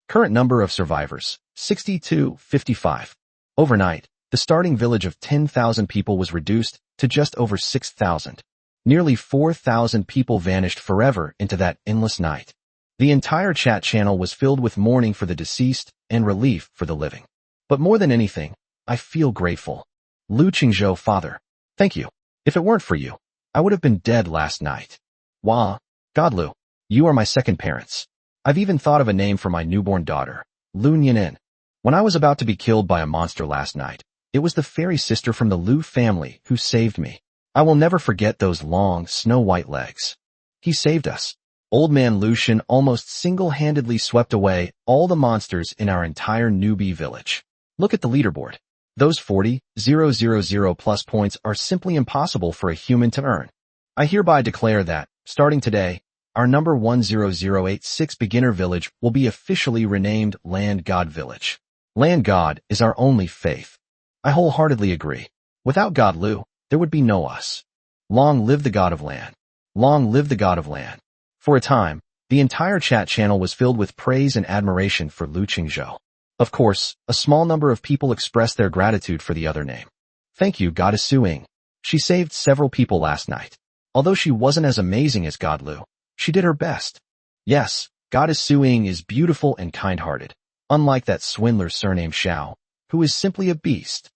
Current number of survivors, 6255. Overnight, the starting village of 10,000 people was reduced to just over 6,000. Nearly 4,000 people vanished forever into that endless night. The entire chat channel was filled with mourning for the deceased and relief for the living. But more than anything, I feel grateful. Lu Qingzhou, father. Thank you. If it weren't for you, I would have been dead last night. Wah, Godlu, you are my second parents. I've even thought of a name for my newborn daughter, Lu Nianin. When I was about to be killed by a monster last night, it was the fairy sister from the Lu family who saved me. I will never forget those long, snow-white legs. He saved us. Old man Lucian almost single-handedly swept away all the monsters in our entire newbie village. Look at the leaderboard. Those 40,000 plus points are simply impossible for a human to earn. I hereby declare that, starting today, our number 10086 beginner village will be officially renamed Land God Village. Land God is our only faith. I wholeheartedly agree. Without God Lu, there would be no us. Long live the God of Land. Long live the God of Land. For a time, the entire chat channel was filled with praise and admiration for Lu Qingzhou. Of course, a small number of people expressed their gratitude for the other name. Thank you, Goddess Suing. She saved several people last night. Although she wasn't as amazing as God Lu, she did her best. Yes, Goddess Suing is beautiful and kind-hearted, unlike that swindler surnamed Xiao, who is simply a beast.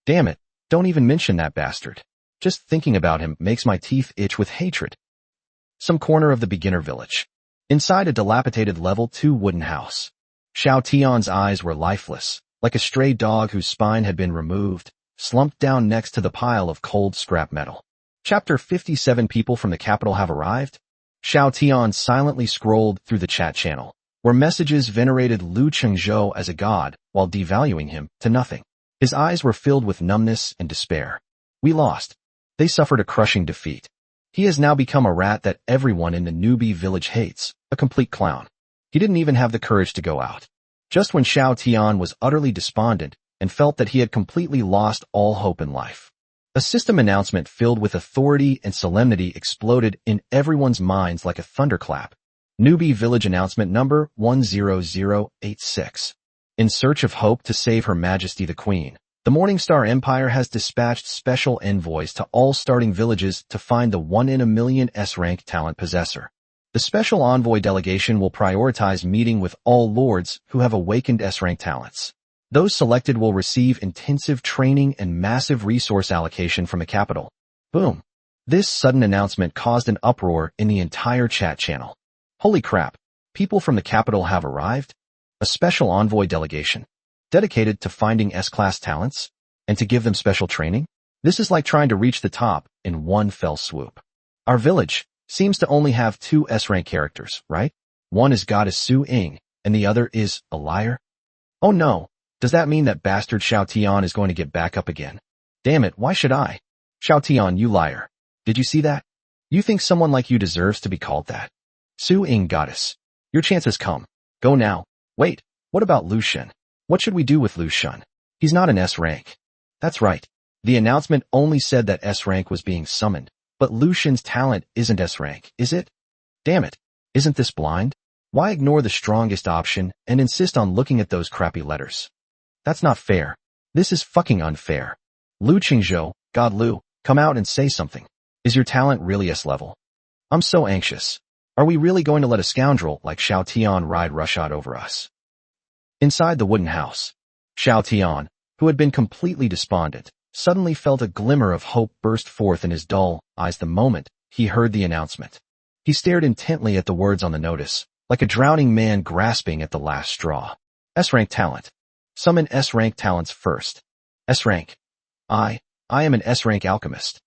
Damn it, don't even mention that bastard. Just thinking about him makes my teeth itch with hatred. Some corner of the beginner village. Inside a dilapidated level 2 wooden house. Xiao Tian's eyes were lifeless, like a stray dog whose spine had been removed, slumped down next to the pile of cold scrap metal. Chapter 57. People from the capital have arrived? Xiao Tian silently scrolled through the chat channel, where messages venerated Lu Qingzhou as a god while devaluing him to nothing. His eyes were filled with numbness and despair. We lost. They suffered a crushing defeat. He has now become a rat that everyone in the newbie village hates, a complete clown. He didn't even have the courage to go out. Just when Xiao Tian was utterly despondent and felt that he had completely lost all hope in life, a system announcement filled with authority and solemnity exploded in everyone's minds like a thunderclap. Newbie village announcement number 10086. In search of hope to save Her Majesty the Queen, the Morningstar Empire has dispatched special envoys to all starting villages to find the 1 in a million S-rank talent possessor. The special envoy delegation will prioritize meeting with all lords who have awakened S-rank talents. Those selected will receive intensive training and massive resource allocation from the capital. Boom. This sudden announcement caused an uproar in the entire chat channel. Holy crap, people from the capital have arrived? A special envoy delegation, dedicated to finding S-class talents, and to give them special training? This is like trying to reach the top in one fell swoop. Our village seems to only have two S-rank characters, right? One is Goddess Su Ying, and the other is a liar? Oh no, does that mean that bastard Xiao Tian is going to get back up again? Damn it, why should I? Xiao Tian, you liar. Did you see that? You think someone like you deserves to be called that? Su Ying Goddess. Your chance has come. Go now. Wait, what about Lu Shen? What should we do with Lu Shen? He's not an S-rank. That's right. The announcement only said that S-rank was being summoned, but Lu Shen's talent isn't S-rank, is it? Damn it. Isn't this blind? Why ignore the strongest option and insist on looking at those crappy letters? That's not fair. This is fucking unfair. Lu Qingzhou, God Lu, come out and say something. Is your talent really S-level? I'm so anxious. Are we really going to let a scoundrel like Xiao Tian ride roughshod over us? Inside the wooden house, Xiao Tian, who had been completely despondent, suddenly felt a glimmer of hope burst forth in his dull eyes the moment he heard the announcement. He stared intently at the words on the notice, like a drowning man grasping at the last straw. S-rank talent. Summon S-rank talents first. S-rank. I am an S-rank alchemist.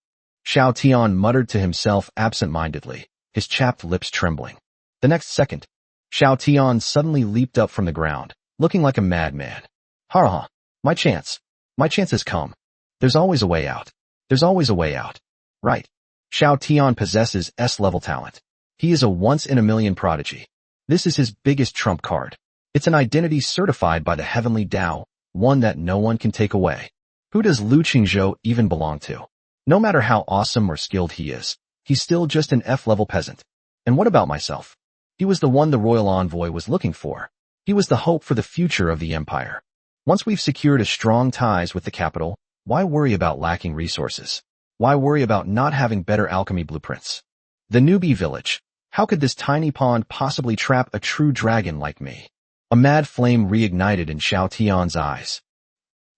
Xiao Tian muttered to himself absent-mindedly, his chapped lips trembling. The next second, Xiao Tian suddenly leaped up from the ground, looking like a madman. Ha! My chance. My chance has come. There's always a way out. There's always a way out. Right. Xiao Tian possesses S-level talent. He is a once-in-a-million prodigy. This is his biggest trump card. It's an identity certified by the heavenly Tao, one that no one can take away. Who does Lu Qingzhou even belong to? No matter how awesome or skilled he is, he's still just an F-level peasant. And what about myself? He was the one the royal envoy was looking for. He was the hope for the future of the empire. Once we've secured a strong ties with the capital, why worry about lacking resources? Why worry about not having better alchemy blueprints? The newbie village. How could this tiny pond possibly trap a true dragon like me? A mad flame reignited in Xiao Tian's eyes.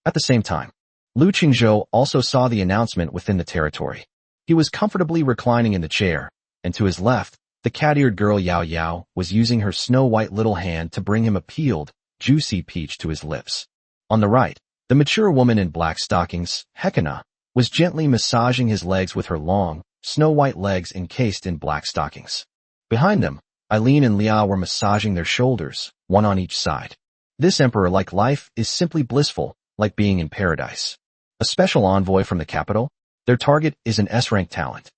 At the same time, Lu Qingzhou also saw the announcement within the territory. He was comfortably reclining in the chair, and to his left, the cat-eared girl Yao Yao was using her snow-white little hand to bring him a peeled, juicy peach to his lips. On the right, the mature woman in black stockings, Hekina, was gently massaging his legs with her long, snow-white legs encased in black stockings. Behind them, Eileen and Lia were massaging their shoulders, one on each side. This emperor-like life is simply blissful, like being in paradise. A special envoy from the capital? Their target is an S-rank talent.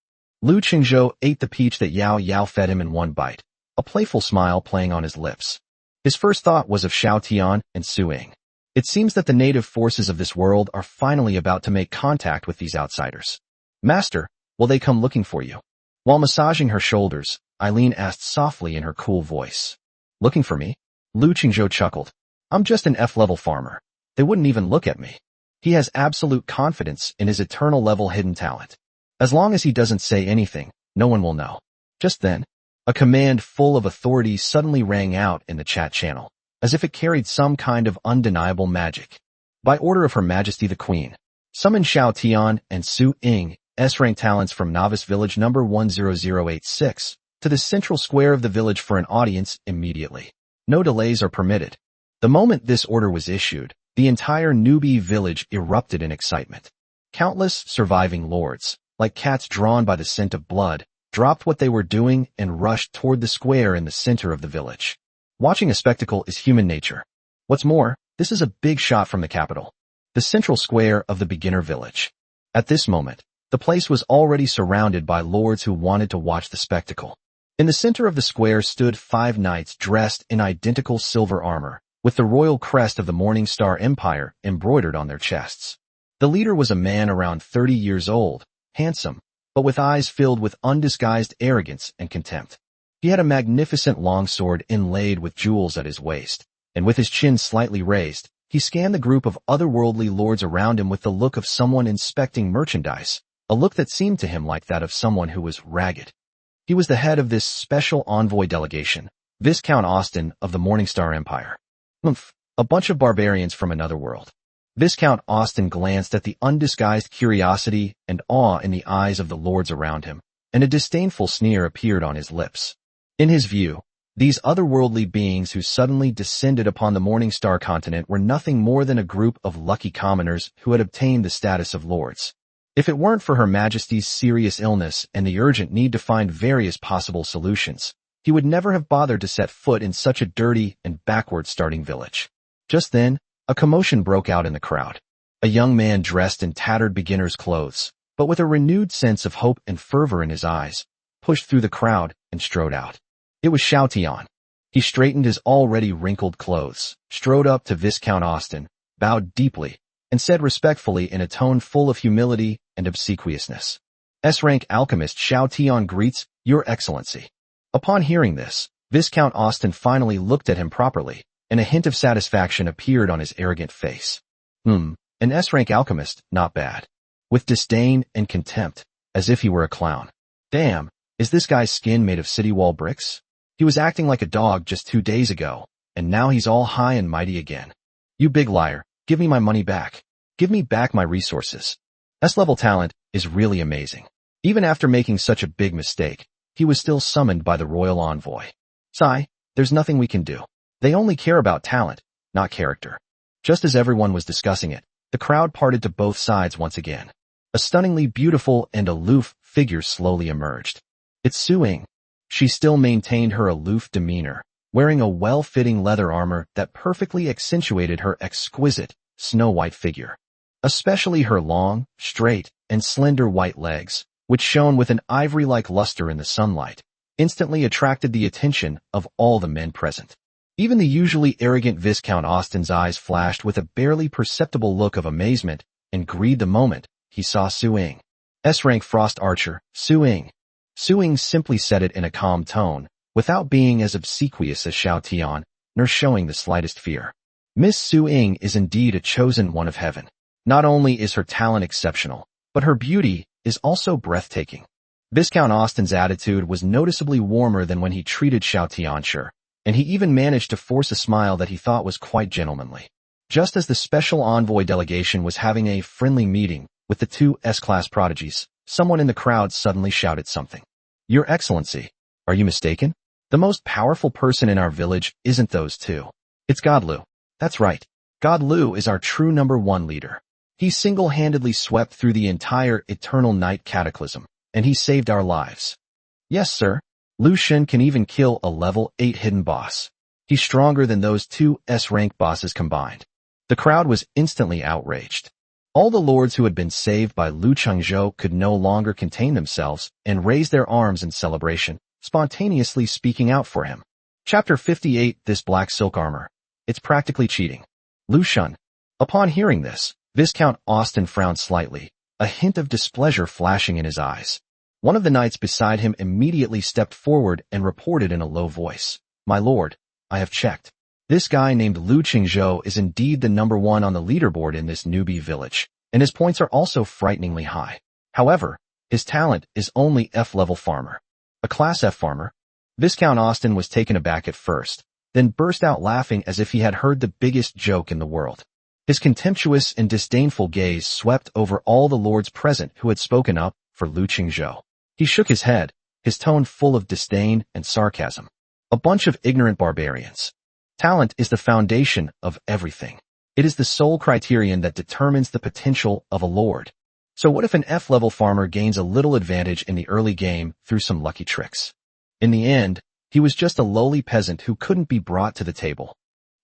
Lu Qingzhou ate the peach that Yao Yao fed him in one bite, a playful smile playing on his lips. His first thought was of Xiao Tian and Su Ying. It seems that the native forces of this world are finally about to make contact with these outsiders. Master, will they come looking for you? While massaging her shoulders, Eileen asked softly in her cool voice. Looking for me? Lu Qingzhou chuckled. I'm just an F-level farmer. They wouldn't even look at me. He has absolute confidence in his eternal level hidden talent. As long as he doesn't say anything, no one will know. Just then, a command full of authority suddenly rang out in the chat channel, as if it carried some kind of undeniable magic. By order of Her Majesty the Queen, summon Xiao Tian and Su Ying, S-rank talents from Novice Village number 10086, to the central square of the village for an audience immediately. No delays are permitted. The moment this order was issued, the entire newbie village erupted in excitement. Countless surviving lords, like cats drawn by the scent of blood, dropped what they were doing and rushed toward the square in the center of the village. Watching a spectacle is human nature. What's more, this is a big shot from the capital, the central square of the beginner village. At this moment, the place was already surrounded by lords who wanted to watch the spectacle. In the center of the square stood 5 knights dressed in identical silver armor, with the royal crest of the Morning Star Empire embroidered on their chests. The leader was a man around 30 years old, handsome, but with eyes filled with undisguised arrogance and contempt. He had a magnificent longsword inlaid with jewels at his waist, and with his chin slightly raised, he scanned the group of otherworldly lords around him with the look of someone inspecting merchandise, a look that seemed to him like that of someone who was ragged. He was the head of this special envoy delegation, Viscount Austin of the Morningstar Empire. A bunch of barbarians from another world. Viscount Austin glanced at the undisguised curiosity and awe in the eyes of the lords around him, and a disdainful sneer appeared on his lips. In his view, these otherworldly beings who suddenly descended upon the Morningstar continent were nothing more than a group of lucky commoners who had obtained the status of lords. If it weren't for Her Majesty's serious illness and the urgent need to find various possible solutions, he would never have bothered to set foot in such a dirty and backward-starting village. Just then, a commotion broke out in the crowd. A young man dressed in tattered beginner's clothes, but with a renewed sense of hope and fervor in his eyes, pushed through the crowd and strode out. It was Xiao Tian. He straightened his already wrinkled clothes, strode up to Viscount Austen, bowed deeply, and said respectfully in a tone full of humility and obsequiousness, "S-rank alchemist Xiao Tian greets Your Excellency." Upon hearing this, Viscount Austen finally looked at him properly, and a hint of satisfaction appeared on his arrogant face. An S-rank alchemist, not bad. With disdain and contempt, as if he were a clown. Damn, is this guy's skin made of city wall bricks? He was acting like a dog just 2 days ago, and now he's all high and mighty again. You big liar, give me my money back. Give me back my resources. S-level talent is really amazing. Even after making such a big mistake, he was still summoned by the royal envoy. Sigh, there's nothing we can do. They only care about talent, not character. Just as everyone was discussing it, the crowd parted to both sides once again. A stunningly beautiful and aloof figure slowly emerged. It's Su Ying. She still maintained her aloof demeanor, wearing a well-fitting leather armor that perfectly accentuated her exquisite, snow-white figure. Especially her long, straight, and slender white legs, which shone with an ivory-like luster in the sunlight, instantly attracted the attention of all the men present. Even the usually arrogant Viscount Austen's eyes flashed with a barely perceptible look of amazement and greed the moment he saw Su Ying. S-rank frost archer, Su Ying. Su Ying simply said it in a calm tone, without being as obsequious as Xiao Tian, nor showing the slightest fear. Miss Su Ying is indeed a chosen one of heaven. Not only is her talent exceptional, but her beauty is also breathtaking. Viscount Austen's attitude was noticeably warmer than when he treated Xiao Tianshi, and he even managed to force a smile that he thought was quite gentlemanly. Just as the special envoy delegation was having a friendly meeting with the 2 S-class prodigies, someone in the crowd suddenly shouted something. Your Excellency, are you mistaken? The most powerful person in our village isn't those 2. It's God Lu. That's right. God Lu is our true #1 leader. He single-handedly swept through the entire Eternal Night Cataclysm, and he saved our lives. Yes, sir. Lu Shen can even kill a level 8 hidden boss. He's stronger than those 2 S-rank bosses combined. The crowd was instantly outraged. All the lords who had been saved by Lu Chengzhou could no longer contain themselves and raised their arms in celebration, spontaneously speaking out for him. Chapter 58. This black silk armor. It's practically cheating. Lu Shen. Upon hearing this, Viscount Austen frowned slightly, a hint of displeasure flashing in his eyes. One of the knights beside him immediately stepped forward and reported in a low voice, "My lord, I have checked. This guy named Lu Chengzhou is indeed the #1 on the leaderboard in this newbie village, and his points are also frighteningly high. However, his talent is only F-level farmer." A Class F farmer? Viscount Austen was taken aback at first, then burst out laughing as if he had heard the biggest joke in the world. His contemptuous and disdainful gaze swept over all the lords present who had spoken up for Lu Chengzhou. He shook his head, his tone full of disdain and sarcasm. A bunch of ignorant barbarians. Talent is the foundation of everything. It is the sole criterion that determines the potential of a lord. So what if an F-level farmer gains a little advantage in the early game through some lucky tricks? In the end, he was just a lowly peasant who couldn't be brought to the table.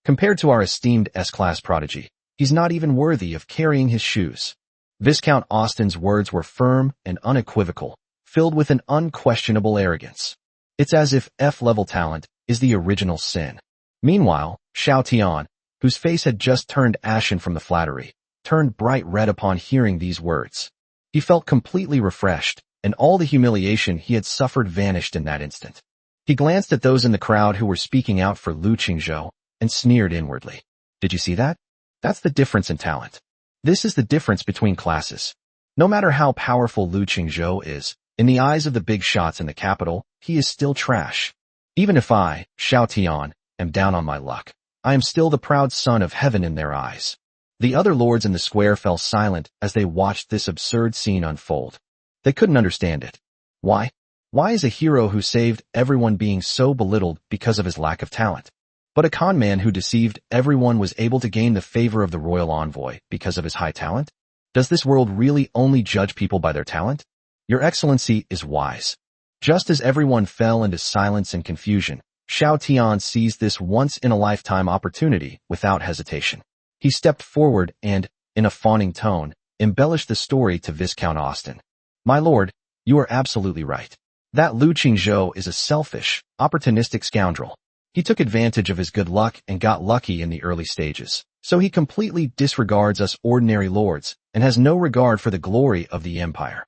Compared to our esteemed S-class prodigy, he's not even worthy of carrying his shoes. Viscount Austen's words were firm and unequivocal, filled with an unquestionable arrogance. It's as if F-level talent is the original sin. Meanwhile, Xiao Tian, whose face had just turned ashen from the flattery, turned bright red upon hearing these words. He felt completely refreshed, and all the humiliation he had suffered vanished in that instant. He glanced at those in the crowd who were speaking out for Lu Chengzhou, and sneered inwardly. Did you see that? That's the difference in talent. This is the difference between classes. No matter how powerful Lu Chengzhou is, in the eyes of the big shots in the capital, he is still trash. Even if I, Xiao Tian, am down on my luck, I am still the proud son of heaven in their eyes. The other lords in the square fell silent as they watched this absurd scene unfold. They couldn't understand it. Why? Why is a hero who saved everyone being so belittled because of his lack of talent? But a con man who deceived everyone was able to gain the favor of the royal envoy because of his high talent? Does this world really only judge people by their talent? Your Excellency is wise. Just as everyone fell into silence and confusion, Xiao Tian seized this once-in-a-lifetime opportunity without hesitation. He stepped forward and, in a fawning tone, embellished the story to Viscount Austin. My lord, you are absolutely right. That Lu Qingzhou is a selfish, opportunistic scoundrel. He took advantage of his good luck and got lucky in the early stages. So he completely disregards us ordinary lords and has no regard for the glory of the empire.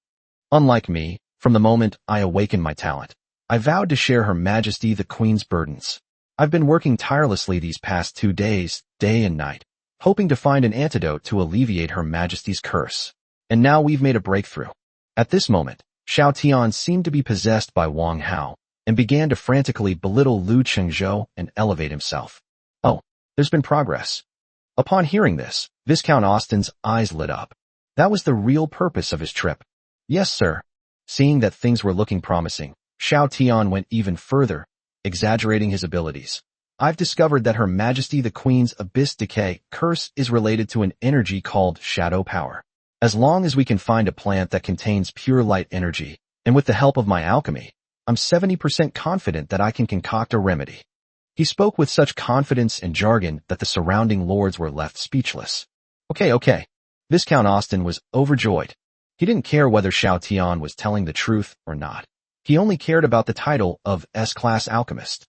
Unlike me, from the moment I awakened my talent, I vowed to share Her Majesty the Queen's burdens. I've been working tirelessly these past 2 days, day and night, hoping to find an antidote to alleviate Her Majesty's curse. And now we've made a breakthrough. At this moment, Xiao Tian seemed to be possessed by Wang Hao and began to frantically belittle Lu Qingzhou and elevate himself. Oh, there's been progress. Upon hearing this, Viscount Austin's eyes lit up. That was the real purpose of his trip. Yes, sir. Seeing that things were looking promising, Xiao Tian went even further, exaggerating his abilities. I've discovered that Her Majesty the Queen's Abyss Decay curse is related to an energy called shadow power. As long as we can find a plant that contains pure light energy, and with the help of my alchemy, I'm 70% confident that I can concoct a remedy. He spoke with such confidence and jargon that the surrounding lords were left speechless. Okay. Viscount Austin was overjoyed. He didn't care whether Xiao Tian was telling the truth or not. He only cared about the title of S-class alchemist.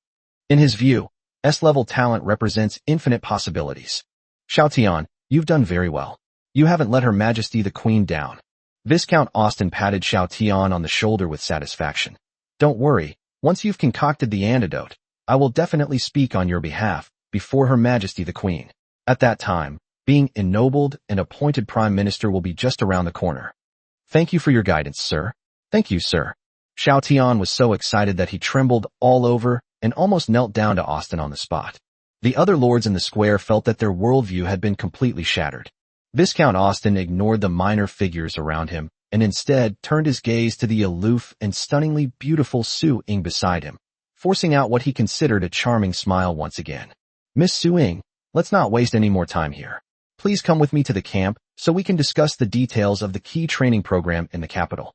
In his view, S-level talent represents infinite possibilities. Xiao Tian, you've done very well. You haven't let Her Majesty the Queen down. Viscount Austin patted Xiao Tian on the shoulder with satisfaction. Don't worry, once you've concocted the antidote, I will definitely speak on your behalf before Her Majesty the Queen. At that time, being ennobled and appointed Prime Minister will be just around the corner. Thank you for your guidance, sir. Thank you, sir. Xiao Tian was so excited that he trembled all over and almost knelt down to Austin on the spot. The other lords in the square felt that their worldview had been completely shattered. Viscount Austin ignored the minor figures around him and instead turned his gaze to the aloof and stunningly beautiful Su Ying beside him, forcing out what he considered a charming smile once again. Miss Su Ying, let's not waste any more time here. Please come with me to the camp so we can discuss the details of the key training program in the capital.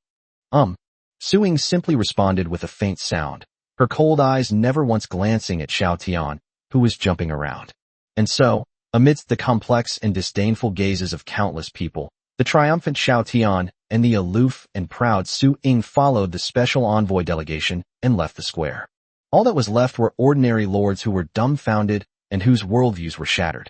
Su Ying simply responded with a faint sound, her cold eyes never once glancing at Xiao Tian, who was jumping around. And so, amidst the complex and disdainful gazes of countless people, the triumphant Xiao Tian and the aloof and proud Su Ying followed the special envoy delegation and left the square. All that was left were ordinary lords who were dumbfounded and whose worldviews were shattered.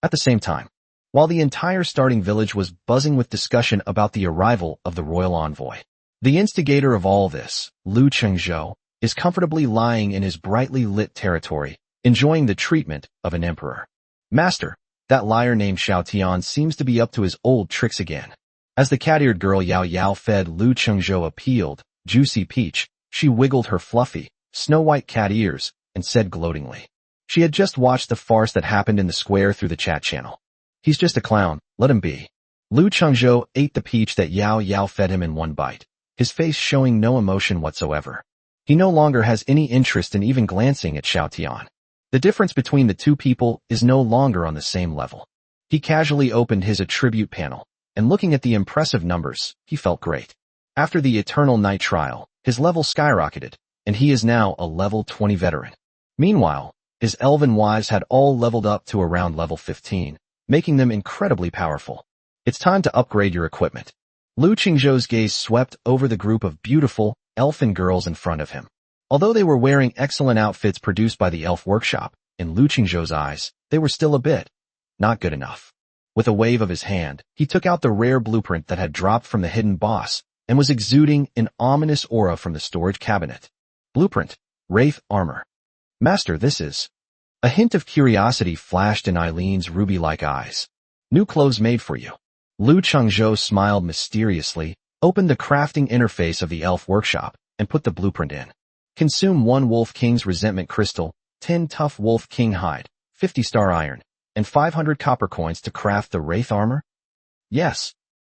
At the same time, while the entire starting village was buzzing with discussion about the arrival of the royal envoy, the instigator of all this, Lu Qingzhou, is comfortably lying in his brightly lit territory, enjoying the treatment of an emperor. Master, that liar named Xiao Tian seems to be up to his old tricks again. As the cat-eared girl Yao Yao fed Lu Qingzhou a peeled, juicy peach, she wiggled her fluffy, snow-white cat ears and said gloatingly. She had just watched the farce that happened in the square through the chat channel. He's just a clown, let him be. Lu Qingzhou ate the peach that Yao Yao fed him in one bite, his face showing no emotion whatsoever. He no longer has any interest in even glancing at Xiao Tian. The difference between the two people is no longer on the same level. He casually opened his attribute panel, and looking at the impressive numbers, he felt great. After the Eternal Night trial, his level skyrocketed, and he is now a level 20 veteran. Meanwhile, his elven wives had all leveled up to around level 15, making them incredibly powerful. It's time to upgrade your equipment. Lu Qingzhou's gaze swept over the group of beautiful, elfin girls in front of him. Although they were wearing excellent outfits produced by the elf workshop, in Lu Qingzhou's eyes, they were still a bit not good enough. With a wave of his hand, he took out the rare blueprint that had dropped from the hidden boss and was exuding an ominous aura from the storage cabinet. Blueprint, Wraith Armor. Master, this is... A hint of curiosity flashed in Eileen's ruby-like eyes. New clothes made for you. Lu Qingzhou smiled mysteriously, opened the crafting interface of the elf workshop, and put the blueprint in. Consume 1 Wolf King's Resentment Crystal, 10 tough Wolf King Hide, 50 Star Iron, and 500 copper coins to craft the Wraith Armor? Yes.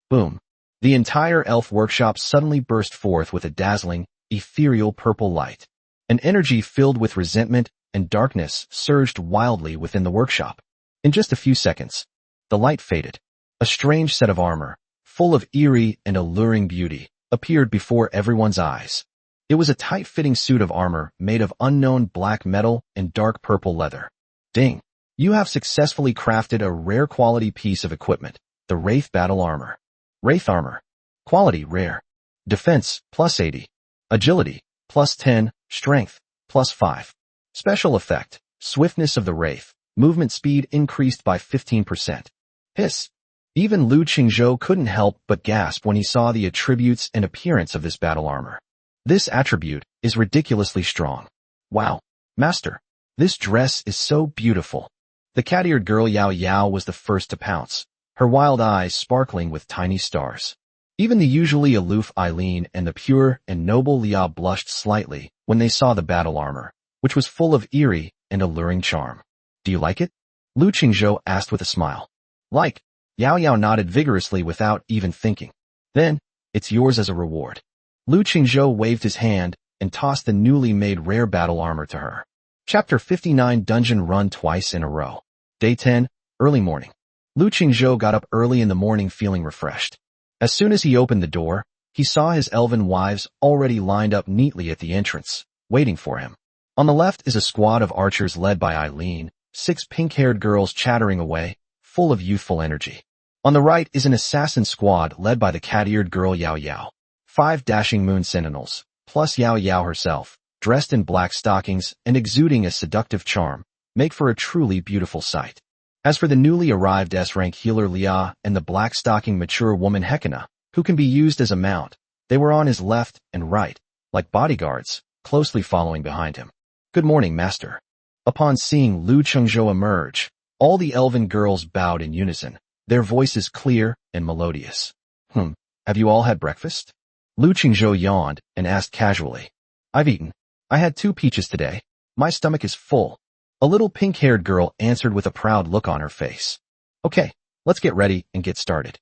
Boom. The entire elf workshop suddenly burst forth with a dazzling, ethereal purple light. An energy filled with resentment and darkness surged wildly within the workshop. In just a few seconds, the light faded, A strange set of armor, full of eerie and alluring beauty, appeared before everyone's eyes. It was a tight-fitting suit of armor made of unknown black metal and dark purple leather. Ding! You have successfully crafted a rare quality piece of equipment, the Wraith Battle Armor. Wraith Armor. Quality rare. Defense, plus 80. Agility, plus 10. Strength, plus 5. Special effect, Swiftness of the Wraith. Movement speed increased by 15%. Hiss! Even Lu Qingzhou couldn't help but gasp when he saw the attributes and appearance of this battle armor. This attribute is ridiculously strong. Wow, Master, this dress is so beautiful. The cat-eared girl Yao Yao was the first to pounce, her wild eyes sparkling with tiny stars. Even the usually aloof Eileen and the pure and noble Lia blushed slightly when they saw the battle armor, which was full of eerie and alluring charm. Do you like it? Lu Qingzhou asked with a smile. Like? Yao Yao nodded vigorously without even thinking. Then, it's yours as a reward. Lu Qingzhou waved his hand and tossed the newly made rare battle armor to her. Chapter 59 Dungeon Run Twice in a Row. Day 10, Early Morning. Lu Qingzhou got up early in the morning feeling refreshed. As soon as he opened the door, he saw his elven wives already lined up neatly at the entrance, waiting for him. On the left is a squad of archers led by Eileen, 6 pink-haired girls chattering away, full of youthful energy. On the right is an assassin squad led by the cat-eared girl Yao Yao, 5 dashing moon sentinels, plus Yao Yao herself, dressed in black stockings and exuding a seductive charm, make for a truly beautiful sight. As for the newly arrived S-rank healer Lia and the black-stocking mature woman Hekina, who can be used as a mount, they were on his left and right, like bodyguards, closely following behind him. Good morning, Master. Upon seeing Lu Qingzhou emerge, all the elven girls bowed in unison, their voices clear and melodious. Have you all had breakfast? Lu Qingzhou yawned and asked casually. I've eaten. I had 2 peaches today. My stomach is full. A little pink-haired girl answered with a proud look on her face. Okay, let's get ready and get started.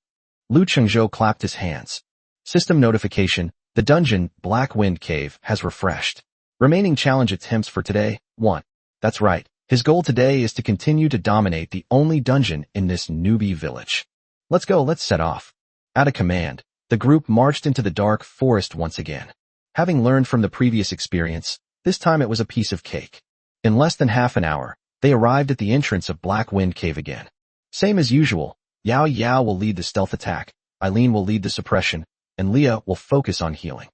Lu Qingzhou clapped his hands. System notification, the dungeon, Black Wind Cave, has refreshed. Remaining challenge attempts for today, 1. That's right, his goal today is to continue to dominate the only dungeon in this newbie village. Let's go, let's set off. At a command, the group marched into the dark forest once again. Having learned from the previous experience, this time it was a piece of cake. In less than half an hour, they arrived at the entrance of Black Wind Cave again. Same as usual, Yao Yao will lead the stealth attack, Eileen will lead the suppression, and Leah will focus on healing.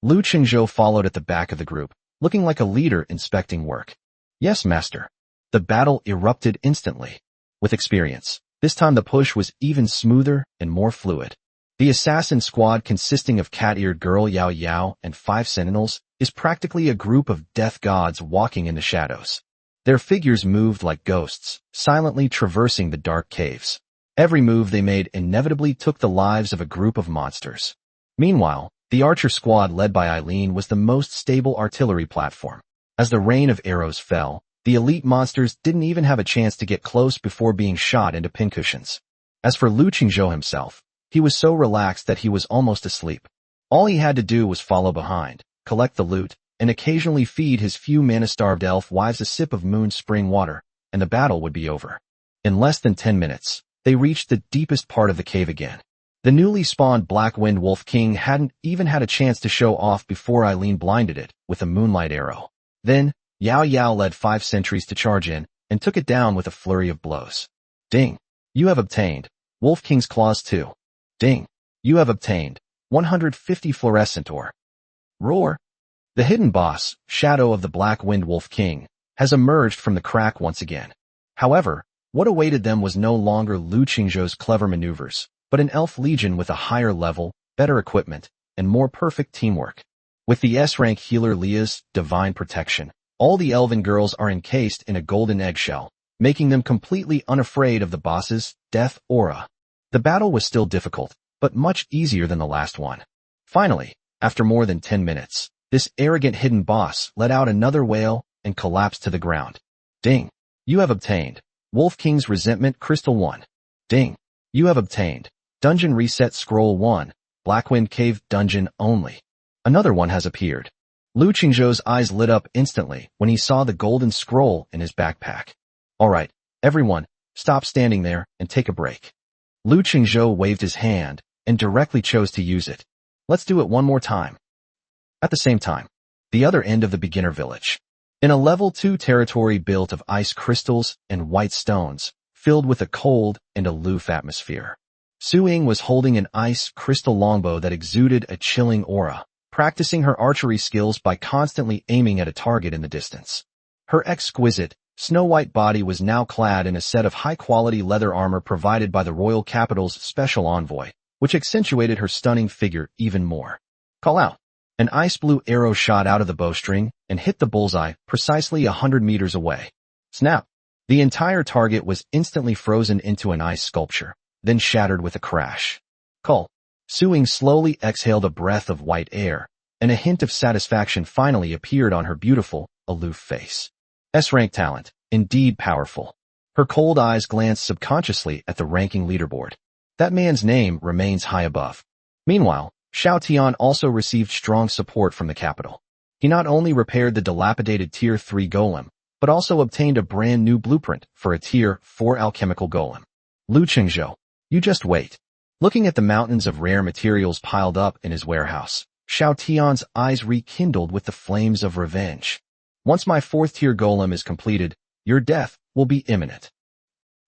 Lu Qingzhou followed at the back of the group, looking like a leader inspecting work. Yes, Master. The battle erupted instantly. With experience, this time the push was even smoother and more fluid. The assassin squad consisting of cat-eared girl Yao Yao and 5 sentinels is practically a group of death gods walking in the shadows. Their figures moved like ghosts, silently traversing the dark caves. Every move they made inevitably took the lives of a group of monsters. Meanwhile, the archer squad led by Eileen was the most stable artillery platform. As the rain of arrows fell, the elite monsters didn't even have a chance to get close before being shot into pincushions. As for Lu Qingzhou himself, he was so relaxed that he was almost asleep. All he had to do was follow behind, collect the loot, and occasionally feed his few mana-starved elf wives a sip of moon spring water, and the battle would be over. In less than 10 minutes, they reached the deepest part of the cave again. The newly spawned Black Wind Wolf King hadn't even had a chance to show off before Eileen blinded it with a moonlight arrow. Then, Yao Yao led 5 sentries to charge in and took it down with a flurry of blows. Ding! You have obtained Wolf King's Claws 2. Ding! You have obtained 150 fluorescent ore. Roar! The hidden boss, Shadow of the Black Wind Wolf King, has emerged from the crack once again. However, what awaited them was no longer Lu Qingzhou's clever maneuvers, but an elf legion with a higher level, better equipment, and more perfect teamwork. With the S-rank healer Leah's divine protection, all the elven girls are encased in a golden eggshell, making them completely unafraid of the boss's death aura. The battle was still difficult, but much easier than the last one. Finally, after more than 10 minutes, this arrogant hidden boss let out another wail and collapsed to the ground. Ding! You have obtained Wolf King's Resentment Crystal 1. Ding! You have obtained Dungeon Reset Scroll 1, Blackwind Cave Dungeon only. Another one has appeared. Lu Qingzhou's eyes lit up instantly when he saw the golden scroll in his backpack. Alright, everyone, stop standing there and take a break. Lu Qingzhou waved his hand and directly chose to use it. Let's do it one more time. At the same time, the other end of the beginner village. In a level 2 territory built of ice crystals and white stones, filled with a cold and aloof atmosphere. Su Ying was holding an ice crystal longbow that exuded a chilling aura, practicing her archery skills by constantly aiming at a target in the distance. Her exquisite, snow-white body was now clad in a set of high-quality leather armor provided by the royal capital's special envoy, which accentuated her stunning figure even more. Call out. An ice-blue arrow shot out of the bowstring and hit the bullseye precisely 100 meters away. Snap! The entire target was instantly frozen into an ice sculpture, then shattered with a crash. Cull. Su Ying slowly exhaled a breath of white air, and a hint of satisfaction finally appeared on her beautiful, aloof face. S-rank talent, indeed powerful. Her cold eyes glanced subconsciously at the ranking leaderboard. That man's name remains high above. Meanwhile, Xiao Tian also received strong support from the capital. He not only repaired the dilapidated Tier 3 golem, but also obtained a brand new blueprint for a Tier 4 alchemical golem. Lu Qingzhou, you just wait. Looking at the mountains of rare materials piled up in his warehouse, Xiao Tian's eyes rekindled with the flames of revenge. Once my 4th tier golem is completed, your death will be imminent.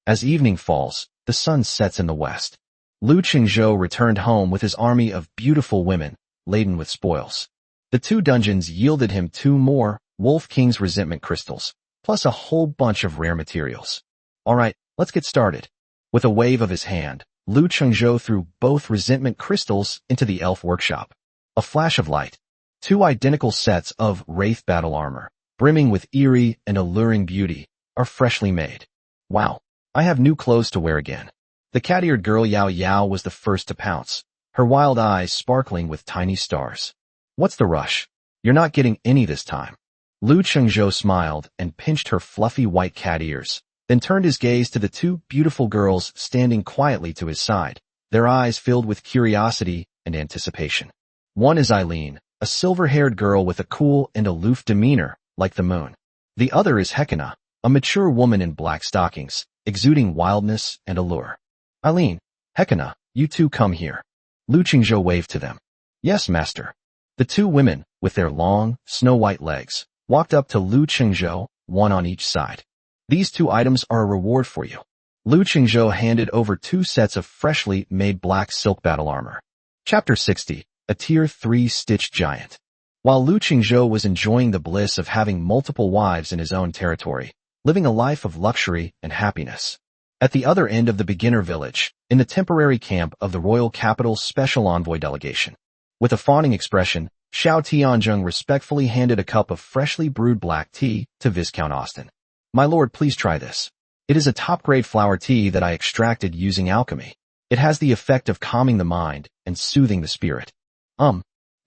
As evening falls, the sun sets in the west. Lu Qingzhou returned home with his army of beautiful women, laden with spoils. The 2 dungeons yielded him 2 more Wolf King's resentment crystals, plus a whole bunch of rare materials. Alright, let's get started. With a wave of his hand, Lu Qingzhou threw both resentment crystals into the elf workshop. A flash of light. 2 identical sets of wraith battle armor, brimming with eerie and alluring beauty, are freshly made. Wow, I have new clothes to wear again. The cat-eared girl Yao Yao was the first to pounce, her wild eyes sparkling with tiny stars. What's the rush? You're not getting any this time. Lu Qingzhou smiled and pinched her fluffy white cat ears, then turned his gaze to the 2 beautiful girls standing quietly to his side, their eyes filled with curiosity and anticipation. One is Eileen, a silver-haired girl with a cool and aloof demeanor, like the moon. The other is Hekina, a mature woman in black stockings, exuding wildness and allure. Eileen, Hekina, you 2 come here. Lu Qingzhou waved to them. Yes, master. The 2 women, with their long, snow-white legs, walked up to Lu Qingzhou, one on each side. These 2 items are a reward for you. Lu Qingzhou handed over 2 sets of freshly made black silk battle armor. Chapter 60, a Tier 3 stitched giant. While Lu Qingzhou was enjoying the bliss of having multiple wives in his own territory, living a life of luxury and happiness. At the other end of the beginner village, in the temporary camp of the royal capital's special envoy delegation. With a fawning expression, Xiao Tianzheng respectfully handed a cup of freshly brewed black tea to Viscount Austin. My lord, please try this. It is a top-grade flower tea that I extracted using alchemy. It has the effect of calming the mind and soothing the spirit.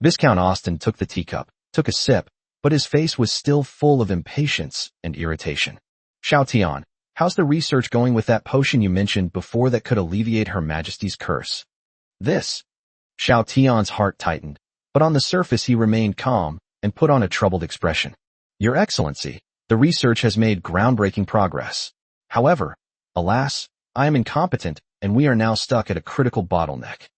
Viscount Austin took the teacup, took a sip, but his face was still full of impatience and irritation. Xiao Tian, how's the research going with that potion you mentioned before that could alleviate Her Majesty's curse? This. Xiao Tian's heart tightened, but on the surface he remained calm and put on a troubled expression. Your Excellency, the research has made groundbreaking progress. However, alas, I am incompetent and we are now stuck at a critical bottleneck.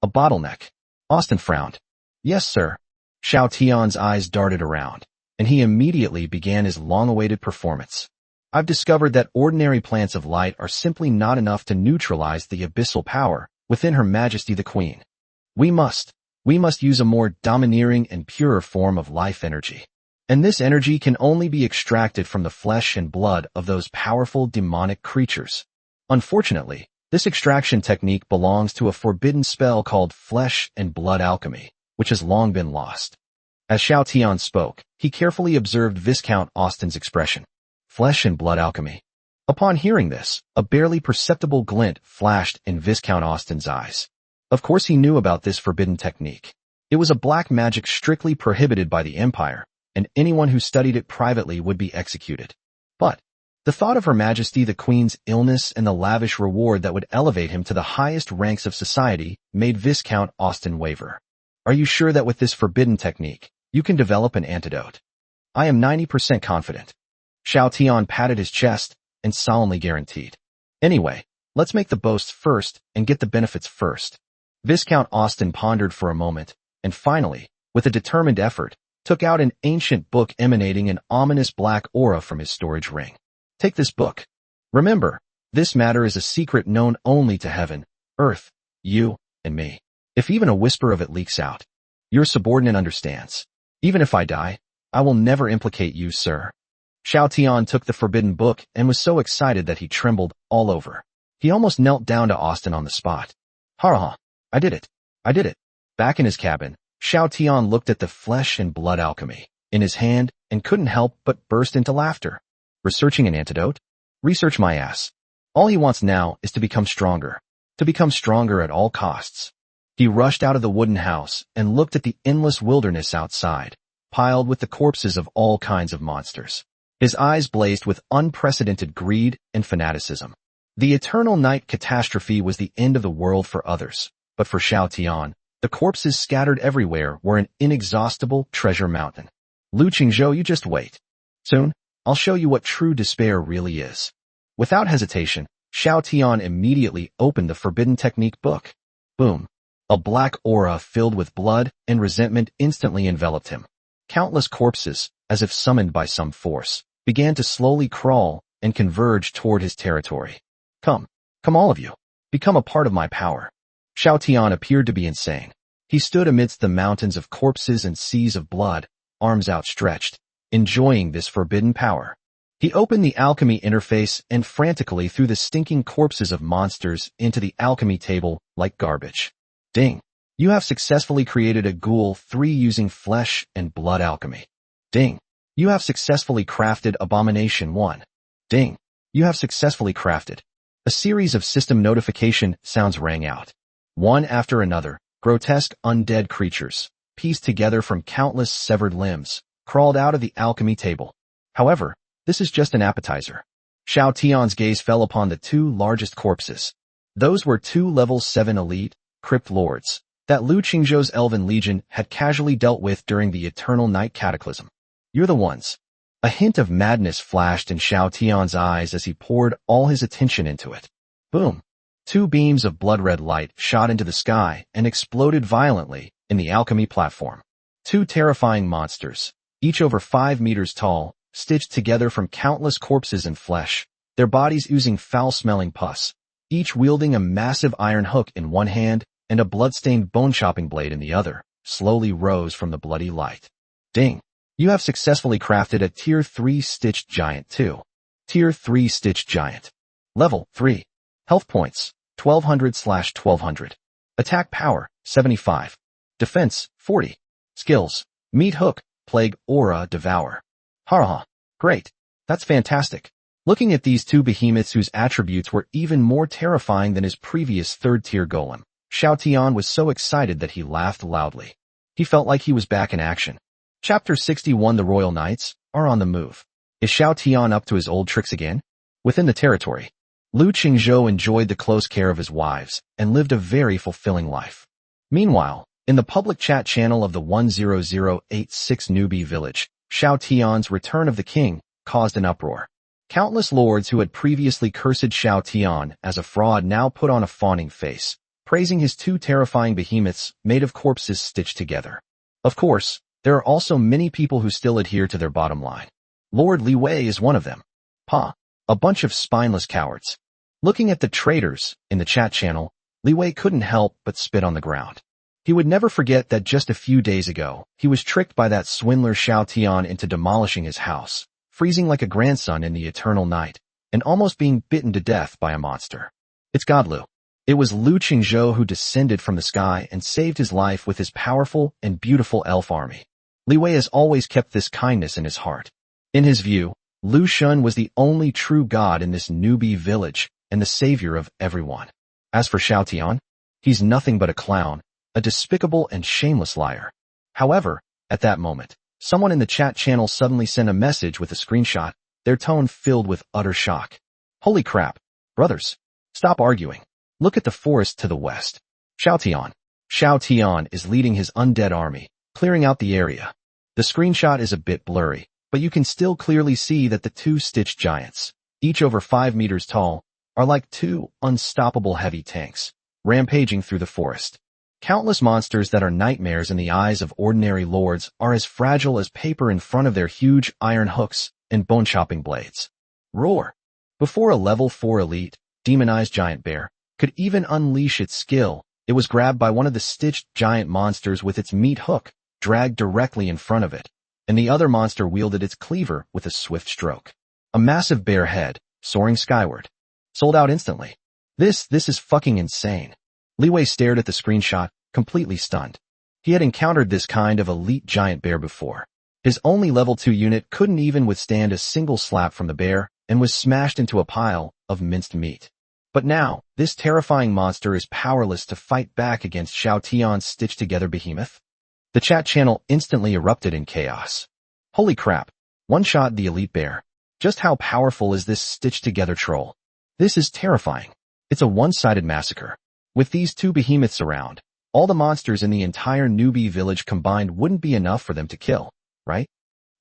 A bottleneck? Austin frowned. Yes, sir. Xiao Tian's eyes darted around, and he immediately began his long-awaited performance. I've discovered that ordinary plants of light are simply not enough to neutralize the abyssal power within Her Majesty the Queen. We must use a more domineering and purer form of life energy. And this energy can only be extracted from the flesh and blood of those powerful demonic creatures. Unfortunately, this extraction technique belongs to a forbidden spell called flesh and blood alchemy, which has long been lost. As Xiao Tian spoke, he carefully observed Viscount Austin's expression. Flesh and blood alchemy. Upon hearing this, a barely perceptible glint flashed in Viscount Austin's eyes. Of course he knew about this forbidden technique. It was a black magic strictly prohibited by the Empire, and anyone who studied it privately would be executed. But the thought of Her Majesty the Queen's illness and the lavish reward that would elevate him to the highest ranks of society made Viscount Austin waver. Are you sure that with this forbidden technique, you can develop an antidote? I am 90% confident. Xiao Tian patted his chest and solemnly guaranteed. Anyway, Let's make the boasts first and get the benefits first. Viscount Austen pondered for a moment, and finally, with a determined effort, took out an ancient book emanating an ominous black aura from his storage ring. Take this book. Remember, this matter is a secret known only to heaven, earth, you, and me. If even a whisper of it leaks out, your subordinate understands. Even if I die, I will never implicate you, sir. Xiao Tian took the forbidden book and was so excited that he trembled all over. He almost knelt down to Austen on the spot. Ha! I did it. I did it. Back in his cabin, Xiao Tian looked at the flesh and blood alchemy in his hand and couldn't help but burst into laughter. Researching an antidote? Research my ass. All he wants now is to become stronger at all costs. He rushed out of the wooden house and looked at the endless wilderness outside, piled with the corpses of all kinds of monsters. His eyes blazed with unprecedented greed and fanaticism. The eternal night catastrophe was the end of the world for others, but for Xiao Tian, the corpses scattered everywhere were an inexhaustible treasure mountain. Lu Qingzhou, you just wait. Soon, I'll show you what true despair really is. Without hesitation, Xiao Tian immediately opened the forbidden technique book. Boom. A black aura filled with blood and resentment instantly enveloped him. Countless corpses, as if summoned by some force, began to slowly crawl and converge toward his territory. Come all of you. Become a part of my power. Xiao Tian appeared to be insane. He stood amidst the mountains of corpses and seas of blood, arms outstretched, enjoying this forbidden power. He opened the alchemy interface and frantically threw the stinking corpses of monsters into the alchemy table like garbage. Ding! You have successfully created a Ghoul 3 using flesh and blood alchemy. Ding! You have successfully crafted Abomination 1. Ding! You have successfully crafted. A series of system notification sounds rang out. One after another, grotesque undead creatures, pieced together from countless severed limbs, crawled out of the alchemy table. However, this is just an appetizer. Xiao Tian's gaze fell upon the two largest corpses. Those were 2 level 7 elite, crypt lords, that Lu Qingzhou's Elven Legion had casually dealt with during the Eternal Night Cataclysm. You're the ones. A hint of madness flashed in Xiao Tian's eyes as he poured all his attention into it. Boom! 2 beams of blood-red light shot into the sky and exploded violently in the alchemy platform. 2 terrifying monsters, each over 5 meters tall, stitched together from countless corpses and flesh, their bodies oozing foul-smelling pus, each wielding a massive iron hook in one hand and a blood-stained bone-chopping blade in the other, slowly rose from the bloody light. Ding! You have successfully crafted a Tier 3 Stitched Giant 2. Tier 3 Stitched Giant. Level 3. Health points, 1200/1200. Attack power, 75. Defense, 40. Skills, Meat Hook, Plague, Aura, Devour. Ha! Great. That's fantastic. Looking at these 2 behemoths whose attributes were even more terrifying than his previous 3rd-tier golem, Xiao Tian was so excited that he laughed loudly. He felt like he was back in action. Chapter 61 The Royal Knights are on the move. Is Xiao Tian up to his old tricks again? Within the territory, Lu Qingzhou enjoyed the close care of his wives and lived a very fulfilling life. Meanwhile, in the public chat channel of the 10086 newbie village, Xiao Tian's Return of the King caused an uproar. Countless lords who had previously cursed Xiao Tian as a fraud now put on a fawning face, praising his 2 terrifying behemoths made of corpses stitched together. Of course, there are also many people who still adhere to their bottom line. Lord Li Wei is one of them. A bunch of spineless cowards. Looking at the traitors in the chat channel, Li Wei couldn't help but spit on the ground. He would never forget that just a few days ago, he was tricked by that swindler Xiao Tian into demolishing his house, freezing like a grandson in the eternal night, and almost being bitten to death by a monster. It's God Lu. It was Lu Qingzhou who descended from the sky and saved his life with his powerful and beautiful elf army. Li Wei has always kept this kindness in his heart. In his view, Lu Shun was the only true god in this newbie village and the savior of everyone. As for Xiao Tian, he's nothing but a clown, a despicable and shameless liar. However, at that moment, someone in the chat channel suddenly sent a message with a screenshot, their tone filled with utter shock. Holy crap, brothers, stop arguing. Look at the forest to the west. Xiao Tian is leading his undead army, clearing out the area. The screenshot is a bit blurry, but you can still clearly see that the 2 stitched giants, each over 5 meters tall, are like two unstoppable heavy tanks, rampaging through the forest. Countless monsters that are nightmares in the eyes of ordinary lords are as fragile as paper in front of their huge iron hooks and bone-chopping blades. Roar! Before a level 4 elite, demonized giant bear could even unleash its skill, it was grabbed by one of the stitched giant monsters with its meat hook, dragged directly in front of it, and the other monster wielded its cleaver with a swift stroke. A massive bear head, soaring skyward. Sold out instantly. This is fucking insane. Li Wei stared at the screenshot, completely stunned. He had encountered this kind of elite giant bear before. His only level 2 unit couldn't even withstand a single slap from the bear and was smashed into a pile of minced meat. But now, this terrifying monster is powerless to fight back against Xiao Tian's stitched-together behemoth. The chat channel instantly erupted in chaos. Holy crap, one-shot the elite bear. Just how powerful is this stitched-together troll? This is terrifying. It's a one-sided massacre. With these two behemoths around, all the monsters in the entire newbie village combined wouldn't be enough for them to kill, right?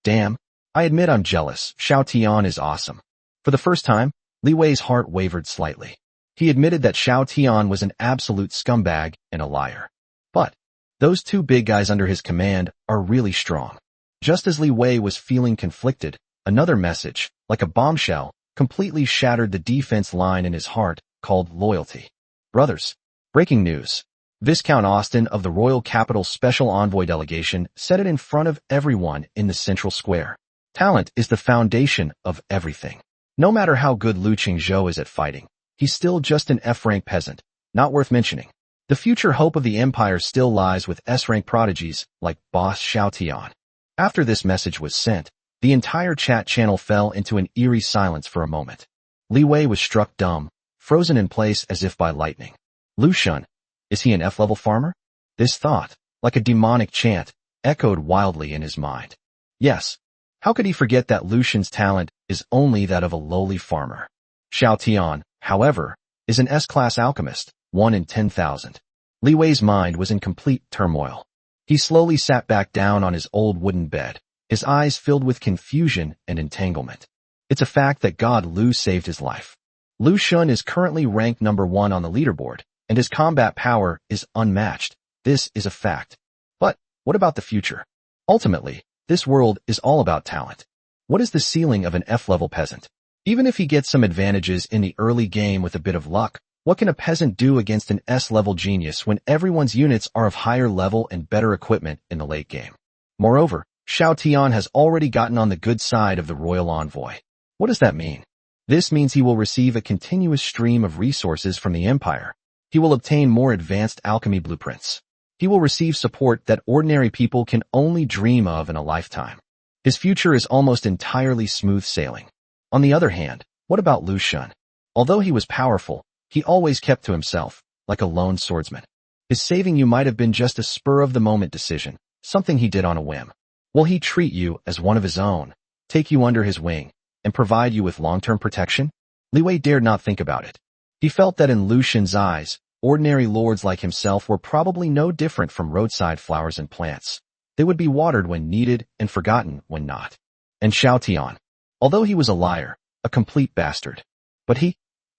Damn. I admit I'm jealous. Xiao Tian is awesome. For the first time, Li Wei's heart wavered slightly. He admitted that Xiao Tian was an absolute scumbag and a liar. But those two big guys under his command are really strong. Just as Li Wei was feeling conflicted, another message, like a bombshell, completely shattered the defense line in his heart, called loyalty. Brothers. Breaking news. Viscount Austin of the Royal Capital Special Envoy Delegation said it in front of everyone in the central square. Talent is the foundation of everything. No matter how good Lu Qingzhou is at fighting, he's still just an F-rank peasant, not worth mentioning. The future hope of the empire still lies with S-rank prodigies like Boss Xiao Tian. After this message was sent, the entire chat channel fell into an eerie silence for a moment. Li Wei was struck dumb, frozen in place as if by lightning. Lu Shun, is he an F-level farmer? This thought, like a demonic chant, echoed wildly in his mind. Yes. How could he forget that Lu Shun's talent is only that of a lowly farmer? Xiao Tian, however, is an S-class alchemist, 1 in 10,000. Li Wei's mind was in complete turmoil. He slowly sat back down on his old wooden bed, his eyes filled with confusion and entanglement. It's a fact that God Lu saved his life. Lu Shun is currently ranked number 1 on the leaderboard, and his combat power is unmatched. This is a fact. But what about the future? Ultimately, this world is all about talent. What is the ceiling of an F-level peasant? Even if he gets some advantages in the early game with a bit of luck, what can a peasant do against an S-level genius when everyone's units are of higher level and better equipment in the late game? Moreover, Xiao Tian has already gotten on the good side of the royal envoy. What does that mean? This means he will receive a continuous stream of resources from the empire. He will obtain more advanced alchemy blueprints. He will receive support that ordinary people can only dream of in a lifetime. His future is almost entirely smooth sailing. On the other hand, what about Lu Shun? Although he was powerful, he always kept to himself, like a lone swordsman. His saving you might have been just a spur-of-the-moment decision, something he did on a whim. Will he treat you as one of his own, take you under his wing, and provide you with long-term protection? Li Wei dared not think about it. He felt that in Lu Shun's eyes, ordinary lords like himself were probably no different from roadside flowers and plants. They would be watered when needed and forgotten when not. And Xiao Tian, although he was a liar, a complete bastard, but he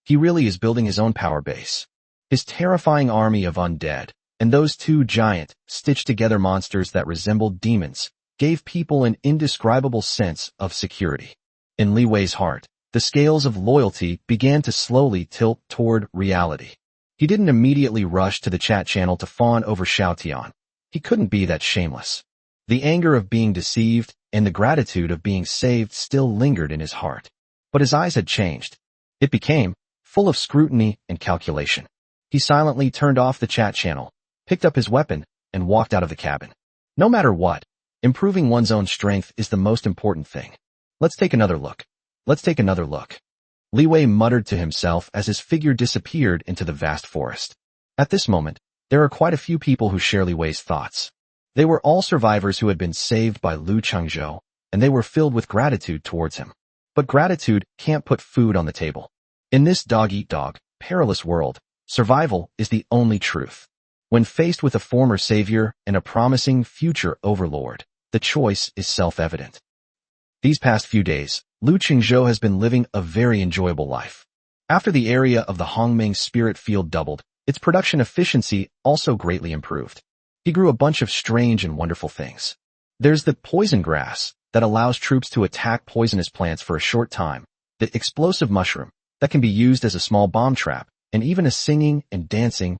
really is building his own power base. His terrifying army of undead, and those two giant, stitched-together monsters that resembled demons, gave people an indescribable sense of security. In Li Wei's heart, the scales of loyalty began to slowly tilt toward reality. He didn't immediately rush to the chat channel to fawn over Xiao Tian. He couldn't be that shameless. The anger of being deceived and the gratitude of being saved still lingered in his heart. But his eyes had changed. It became full of scrutiny and calculation. He silently turned off the chat channel, picked up his weapon, and walked out of the cabin. No matter what, improving one's own strength is the most important thing. Let's take another look. Li Wei muttered to himself as his figure disappeared into the vast forest. At this moment, there are quite a few people who share Li Wei's thoughts. They were all survivors who had been saved by Lu Qingzhou, and they were filled with gratitude towards him. But gratitude can't put food on the table. In this dog-eat-dog, perilous world, survival is the only truth. When faced with a former savior and a promising future overlord, the choice is self-evident. These past few days, Lu Qingzhou has been living a very enjoyable life. After the area of the Hongming spirit field doubled, its production efficiency also greatly improved. He grew a bunch of strange and wonderful things. There's the poison grass that allows troops to attack poisonous plants for a short time, the explosive mushroom that can be used as a small bomb trap, and even a singing and dancing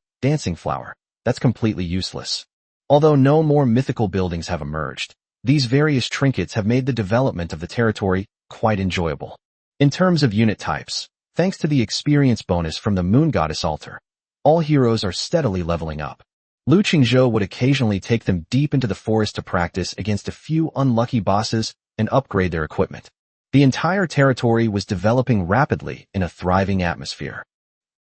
flower that's completely useless. Although no more mythical buildings have emerged, these various trinkets have made the development of the territory quite enjoyable. In terms of unit types, thanks to the experience bonus from the Moon Goddess altar, all heroes are steadily leveling up. Lu Qingzhou would occasionally take them deep into the forest to practice against a few unlucky bosses and upgrade their equipment. The entire territory was developing rapidly in a thriving atmosphere.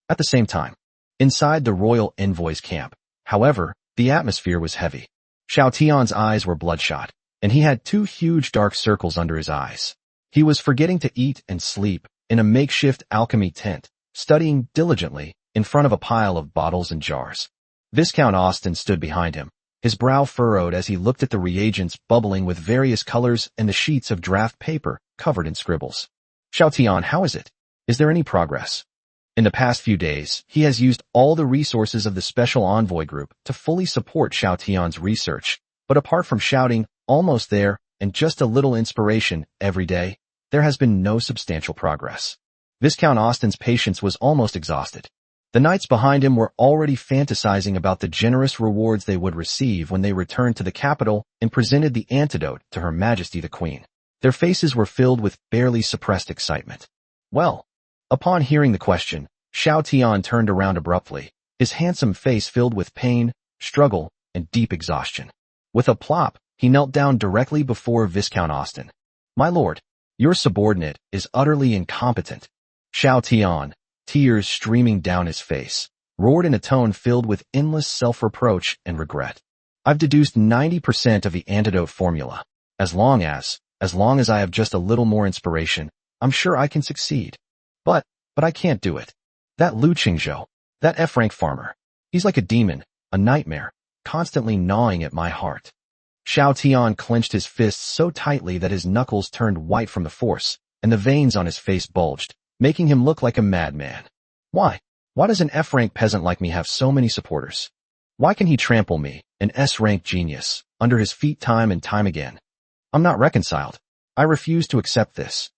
At the same time, inside the royal envoy's camp, however, the atmosphere was heavy. Xiao Tian's eyes were bloodshot, and he had 2 huge dark circles under his eyes. He was forgetting to eat and sleep in a makeshift alchemy tent, studying diligently in front of a pile of bottles and jars. Viscount Austin stood behind him, his brow furrowed as he looked at the reagents bubbling with various colors and the sheets of draft paper covered in scribbles. Xiao Tian, how is it? Is there any progress? In the past few days, he has used all the resources of the Special Envoy Group to fully support Xiao Tian's research, but apart from shouting, almost there, and just a little inspiration every day, there has been no substantial progress. Viscount Austin's patience was almost exhausted. The knights behind him were already fantasizing about the generous rewards they would receive when they returned to the capital and presented the antidote to Her Majesty the Queen. Their faces were filled with barely suppressed excitement. Well, upon hearing the question, Xiao Tian turned around abruptly, his handsome face filled with pain, struggle, and deep exhaustion. With a plop, he knelt down directly before Viscount Austin. My lord, your subordinate is utterly incompetent. Xiao Tian, tears streaming down his face, roared in a tone filled with endless self-reproach and regret. I've deduced 90% of the antidote formula. As long as I have just a little more inspiration, I'm sure I can succeed. But I can't do it. That Lu Qingzhou, that F-rank farmer, he's like a demon, a nightmare, constantly gnawing at my heart. Xiao Tian clenched his fists so tightly that his knuckles turned white from the force, and the veins on his face bulged, making him look like a madman. Why does an F-rank peasant like me have so many supporters? Why can he trample me, an S-rank genius, under his feet time and time again? I'm not reconciled. I refuse to accept this.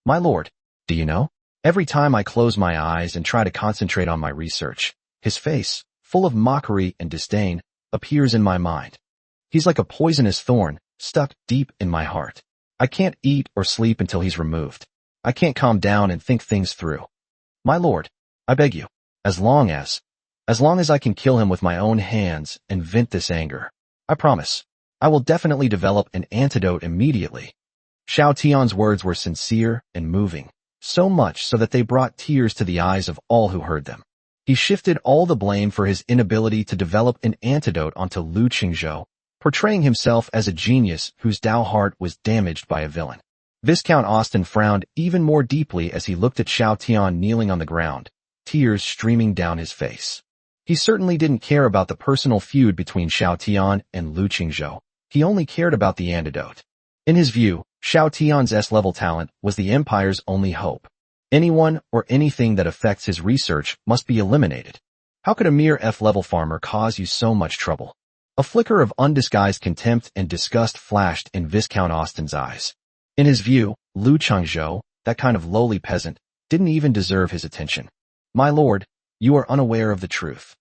My lord, do you know? Every time I close my eyes and try to concentrate on my research, his face, full of mockery and disdain, appears in my mind. He's like a poisonous thorn, stuck deep in my heart. I can't eat or sleep until he's removed. I can't calm down and think things through. My lord, I beg you, as long as I can kill him with my own hands and vent this anger, I promise, I will definitely develop an antidote immediately. Xiao Tian's words were sincere and moving, so much so that they brought tears to the eyes of all who heard them. He shifted all the blame for his inability to develop an antidote onto Lu Qingzhou, portraying himself as a genius whose Tao heart was damaged by a villain. Viscount Austin frowned even more deeply as he looked at Xiao Tian kneeling on the ground, tears streaming down his face. He certainly didn't care about the personal feud between Xiao Tian and Lu Qingzhou. He only cared about the antidote. In his view, Xiao Tian's S-level talent was the Empire's only hope. Anyone or anything that affects his research must be eliminated. How could a mere F-level farmer cause you so much trouble? A flicker of undisguised contempt and disgust flashed in Viscount Austin's eyes. In his view, Lu Qingzhou, that kind of lowly peasant, didn't even deserve his attention. My lord, you are unaware of the truth.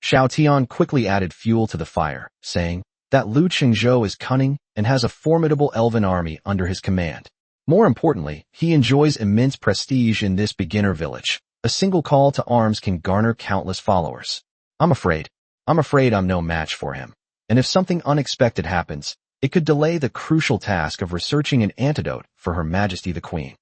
Xiao Tian quickly added fuel to the fire, saying that Lu Qingzhou is cunning and has a formidable elven army under his command. More importantly, he enjoys immense prestige in this beginner village. A single call to arms can garner countless followers. I'm afraid I'm no match for him. And if something unexpected happens, it could delay the crucial task of researching an antidote for Her Majesty the Queen.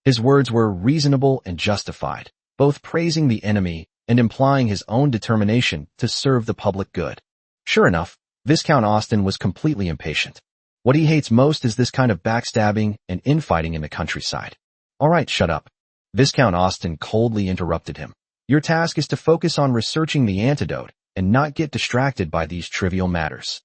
His words were reasonable and justified, both praising the enemy and implying his own determination to serve the public good. Sure enough, Viscount Austin was completely impatient. What he hates most is this kind of backstabbing and infighting in the countryside. All right, shut up. Viscount Austin coldly interrupted him. Your task is to focus on researching the antidote and not get distracted by these trivial matters.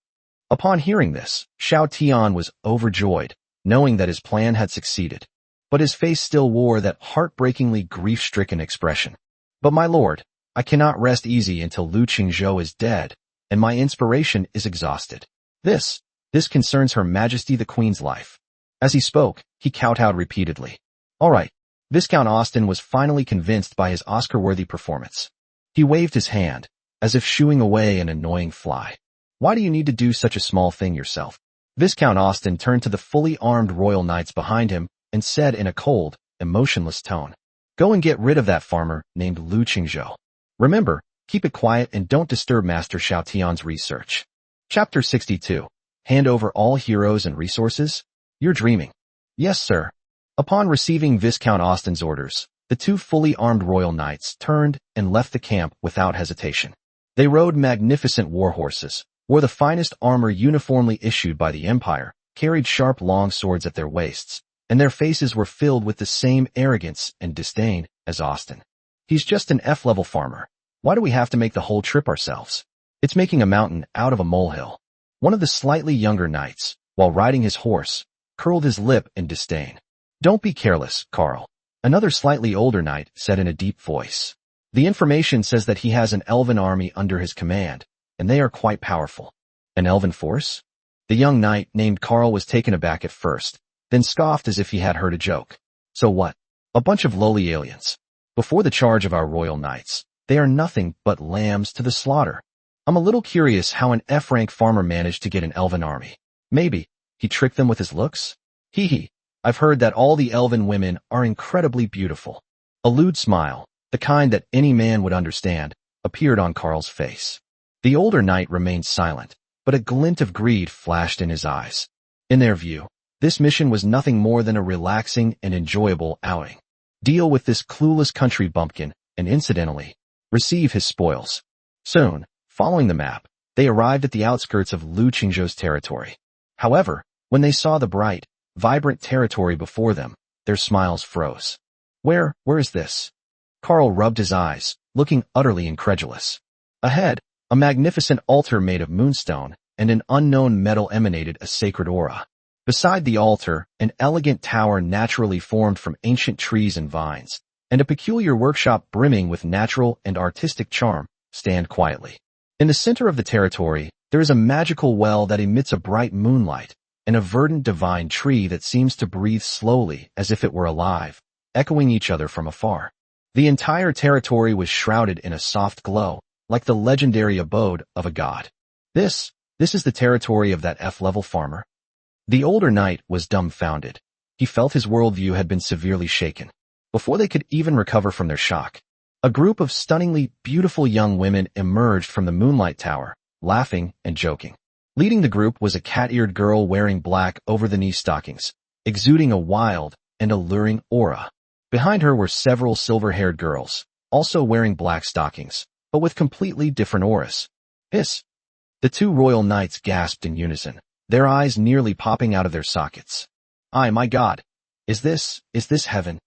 Upon hearing this, Xiao Tian was overjoyed, knowing that his plan had succeeded. but his face still wore that heartbreakingly grief-stricken expression. But my lord, I cannot rest easy until Lu Qingzhou is dead, and my inspiration is exhausted. This concerns Her Majesty the Queen's life. As he spoke, he kowtowed repeatedly. All right. Viscount Austen was finally convinced by his Oscar-worthy performance. He waved his hand, as if shooing away an annoying fly. Why do you need to do such a small thing yourself? Viscount Austen turned to the fully armed royal knights behind him and said in a cold, emotionless tone, "Go and get rid of that farmer named Lu Qingzhou. Remember, keep it quiet and don't disturb Master Xiaotian's research." Chapter 62. Hand over all heroes and resources? You're dreaming. Yes, sir. Upon receiving Viscount Austen's orders, the two fully armed royal knights turned and left the camp without hesitation. They rode magnificent war horses, wore the finest armor uniformly issued by the Empire, carried sharp long swords at their waists, and their faces were filled with the same arrogance and disdain as Austen. He's just an F-level farmer. Why do we have to make the whole trip ourselves? It's making a mountain out of a molehill. One of the slightly younger knights, while riding his horse, curled his lip in disdain. Don't be careless, Carl. Another slightly older knight said in a deep voice. The information says that he has an elven army under his command, and they are quite powerful. An elven force? The young knight named Carl was taken aback at first, then scoffed as if he had heard a joke. So what? A bunch of lowly aliens. Before the charge of our royal knights, they are nothing but lambs to the slaughter. I'm a little curious how an F-rank farmer managed to get an elven army. Maybe he tricked them with his looks? Hee hee. I've heard that all the elven women are incredibly beautiful. A lewd smile, the kind that any man would understand, appeared on Carl's face. The older knight remained silent, but a glint of greed flashed in his eyes. In their view, this mission was nothing more than a relaxing and enjoyable outing. Deal with this clueless country bumpkin, and incidentally, receive his spoils. Soon, following the map, they arrived at the outskirts of Lu Qingzhou's territory. However, when they saw the bright, vibrant territory before them, their smiles froze. Where is this? Carl rubbed his eyes, looking utterly incredulous. Ahead, a magnificent altar made of moonstone and an unknown metal emanated a sacred aura. Beside the altar, an elegant tower naturally formed from ancient trees and vines, and a peculiar workshop brimming with natural and artistic charm stand quietly. In the center of the territory, there is a magical well that emits a bright moonlight, and a verdant divine tree that seems to breathe slowly as if it were alive, echoing each other from afar. The entire territory was shrouded in a soft glow, like the legendary abode of a god. This is the territory of that F-level farmer. The older knight was dumbfounded. He felt his worldview had been severely shaken. Before they could even recover from their shock, a group of stunningly beautiful young women emerged from the moonlight tower, laughing and joking. Leading the group was a cat-eared girl wearing black over-the-knee stockings, exuding a wild and alluring aura. Behind her were several silver-haired girls, also wearing black stockings, but with completely different auras. Hiss! The two royal knights gasped in unison, their eyes nearly popping out of their sockets. My God! Is this heaven?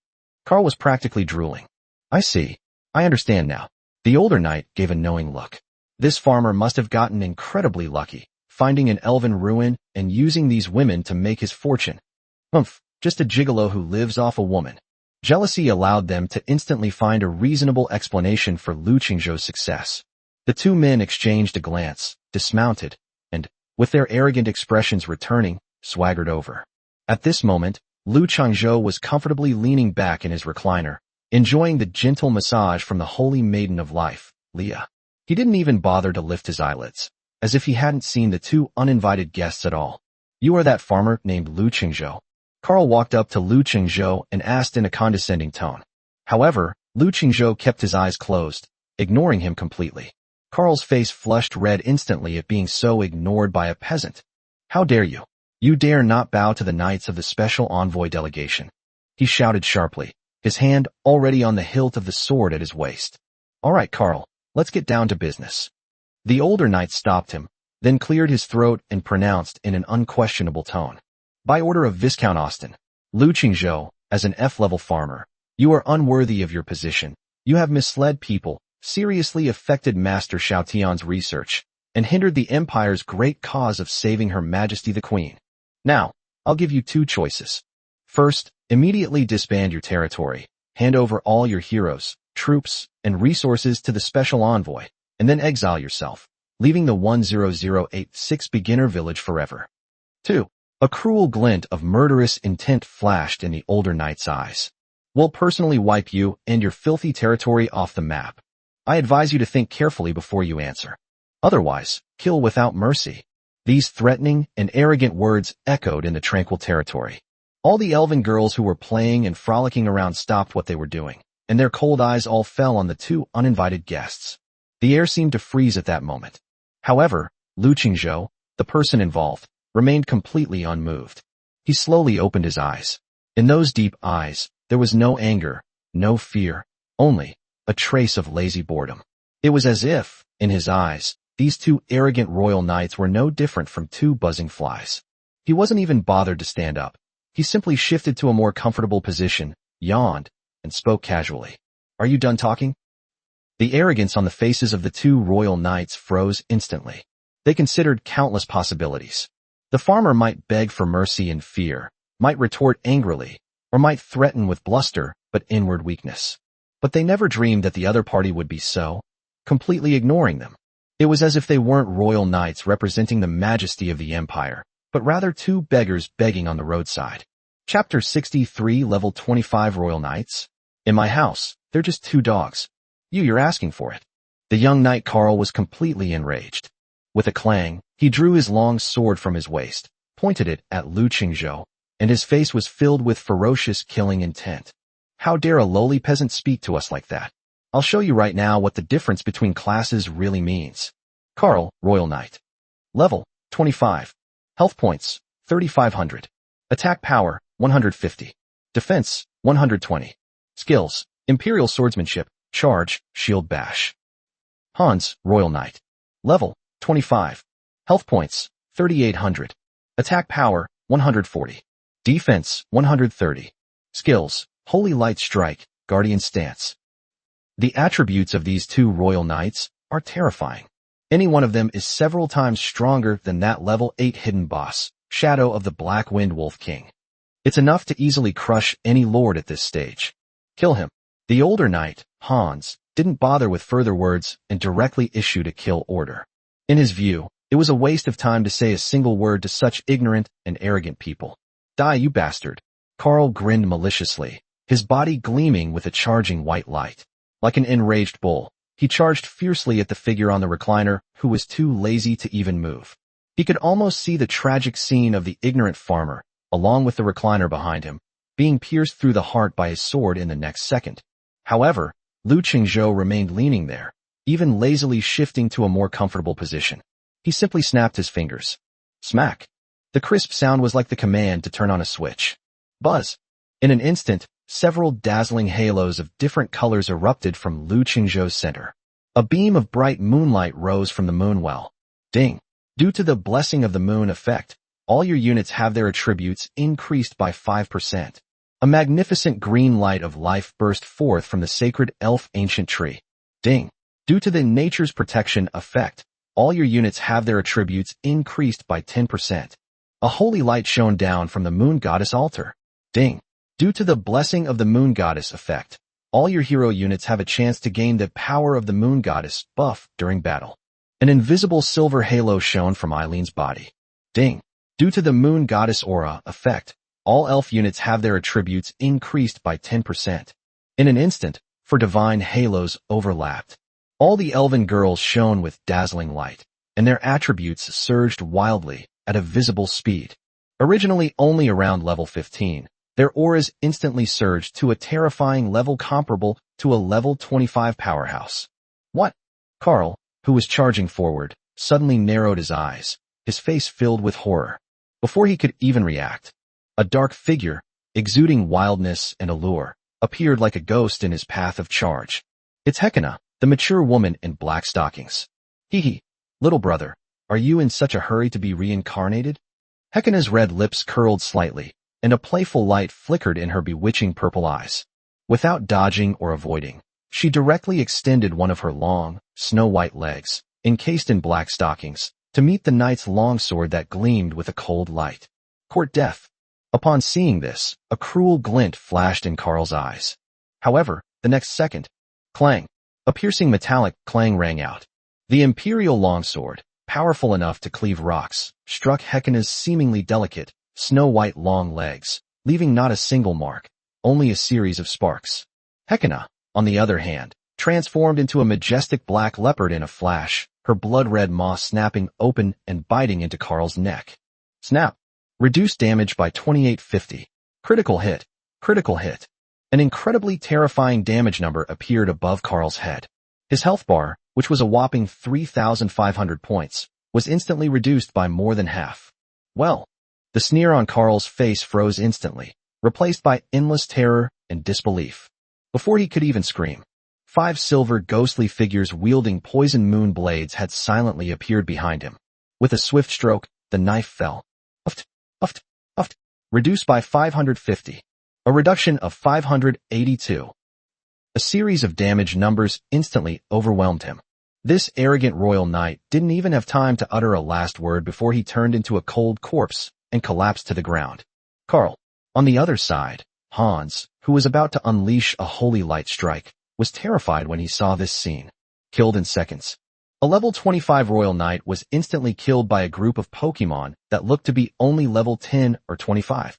Carl was practically drooling. I see. I understand now. The older knight gave a knowing look. This farmer must have gotten incredibly lucky, finding an elven ruin and using these women to make his fortune. Just a gigolo who lives off a woman. Jealousy allowed them to instantly find a reasonable explanation for Lu Qingzhou's success. The two men exchanged a glance, dismounted, and, with their arrogant expressions returning, swaggered over. At this moment, Lu Qingzhou was comfortably leaning back in his recliner, enjoying the gentle massage from the holy maiden of life, Leah. He didn't even bother to lift his eyelids, as if he hadn't seen the two uninvited guests at all. You are that farmer named Lu Qingzhou. Carl walked up to Lu Qingzhou and asked in a condescending tone. However, Lu Qingzhou kept his eyes closed, ignoring him completely. Carl's face flushed red instantly at being so ignored by a peasant. How dare you? You dare not bow to the knights of the special envoy delegation. He shouted sharply, his hand already on the hilt of the sword at his waist. All right, Carl, let's get down to business. The older knight stopped him, then cleared his throat and pronounced in an unquestionable tone. By order of Viscount Austen, Lu Qingzhou, as an F-level farmer, you are unworthy of your position. You have misled people, seriously affected Master Xiaotian's research, and hindered the Empire's great cause of saving Her Majesty the Queen. Now, I'll give you two choices. First, immediately disband your territory, hand over all your heroes, troops, and resources to the special envoy, and then exile yourself, leaving the 10086 beginner village forever. 2. A cruel glint of murderous intent flashed in the older knight's eyes. We'll personally wipe you and your filthy territory off the map. I advise you to think carefully before you answer. Otherwise, kill without mercy. These threatening and arrogant words echoed in the tranquil territory. All the elven girls who were playing and frolicking around stopped what they were doing, and their cold eyes all fell on the two uninvited guests. The air seemed to freeze at that moment. However, Lu Qingzhou, the person involved, remained completely unmoved. He slowly opened his eyes. In those deep eyes, there was no anger, no fear, only a trace of lazy boredom. It was as if, in his eyes, these two arrogant royal knights were no different from two buzzing flies. He wasn't even bothered to stand up. He simply shifted to a more comfortable position, yawned, and spoke casually. Are you done talking? The arrogance on the faces of the two royal knights froze instantly. They considered countless possibilities. The farmer might beg for mercy in fear, might retort angrily, or might threaten with bluster but inward weakness. But they never dreamed that the other party would be so, completely ignoring them. It was as if they weren't royal knights representing the majesty of the empire, but rather two beggars begging on the roadside. Chapter 63, Level 25 Royal Knights. In my house, they're just two dogs. You're asking for it. The young knight Carl was completely enraged. With a clang, he drew his long sword from his waist, pointed it at Lu Qingzhou, and his face was filled with ferocious killing intent. How dare a lowly peasant speak to us like that? I'll show you right now what the difference between classes really means. Carl, Royal Knight. Level, 25. Health points, 3,500. Attack power, 150. Defense, 120. Skills, Imperial Swordsmanship, Charge, Shield Bash. Hans, Royal Knight. Level, 25. Health points, 3,800. Attack power, 140. Defense, 130. Skills, Holy Light Strike, Guardian Stance. The attributes of these two royal knights are terrifying. Any one of them is several times stronger than that level 8 hidden boss, Shadow of the Black Wind Wolf King. It's enough to easily crush any lord at this stage. Kill him. The older knight, Hans, didn't bother with further words and directly issued a kill order. In his view, it was a waste of time to say a single word to such ignorant and arrogant people. Die, you bastard. Carl grinned maliciously, his body gleaming with a charging white light. Like an enraged bull, he charged fiercely at the figure on the recliner, who was too lazy to even move. He could almost see the tragic scene of the ignorant farmer, along with the recliner behind him, being pierced through the heart by his sword in the next second. However, Lu Qingzhou remained leaning there, even lazily shifting to a more comfortable position. He simply snapped his fingers. Smack. The crisp sound was like the command to turn on a switch. Buzz. In an instant, several dazzling halos of different colors erupted from Lu Qingzhou's center. A beam of bright moonlight rose from the moonwell. Ding. Due to the blessing of the moon effect, all your units have their attributes increased by 5%. A magnificent green light of life burst forth from the sacred elf ancient tree. Ding. Due to the nature's protection effect, all your units have their attributes increased by 10%. A holy light shone down from the moon goddess altar. Ding. Due to the blessing of the moon goddess effect, all your hero units have a chance to gain the power of the moon goddess buff during battle. An invisible silver halo shone from Eileen's body. Ding. Due to the moon goddess aura effect, all elf units have their attributes increased by 10%. In an instant, for divine halos overlapped. All the elven girls shone with dazzling light, and their attributes surged wildly at a visible speed. Originally only around level 15, their auras instantly surged to a terrifying level comparable to a level 25 powerhouse. What? Carl, who was charging forward, suddenly narrowed his eyes, his face filled with horror. Before he could even react, a dark figure, exuding wildness and allure, appeared like a ghost in his path of charge. It's Hekina, the mature woman in black stockings. Hee, little brother, are you in such a hurry to be reincarnated? Hekina's red lips curled slightly, and a playful light flickered in her bewitching purple eyes. Without dodging or avoiding, she directly extended one of her long, snow-white legs, encased in black stockings, to meet the knight's longsword that gleamed with a cold light. Court death. Upon seeing this, a cruel glint flashed in Karl's eyes. However, the next second, clang, a piercing metallic clang rang out. The imperial longsword, powerful enough to cleave rocks, struck Hecana's seemingly delicate, snow-white long legs, leaving not a single mark, only a series of sparks. Hecana, on the other hand, transformed into a majestic black leopard in a flash, her blood-red maw snapping open and biting into Karl's neck. Snap. Reduced damage by 2850. Critical hit. Critical hit. An incredibly terrifying damage number appeared above Karl's head. His health bar, which was a whopping 3,500 points, was instantly reduced by more than half. Well, the sneer on Karl's face froze instantly, replaced by endless terror and disbelief. Before he could even scream, 5 silver ghostly figures wielding poison moon blades had silently appeared behind him. With a swift stroke, the knife fell. Uft, uft, uft, reduced by 550. A reduction of 582. A series of damage numbers instantly overwhelmed him. This arrogant royal knight didn't even have time to utter a last word before he turned into a cold corpse and collapsed to the ground. Karl. On the other side, Hans, who was about to unleash a holy light strike, was terrified when he saw this scene. Killed in seconds. A level 25 royal knight was instantly killed by a group of Pokemon that looked to be only level 10 or 25.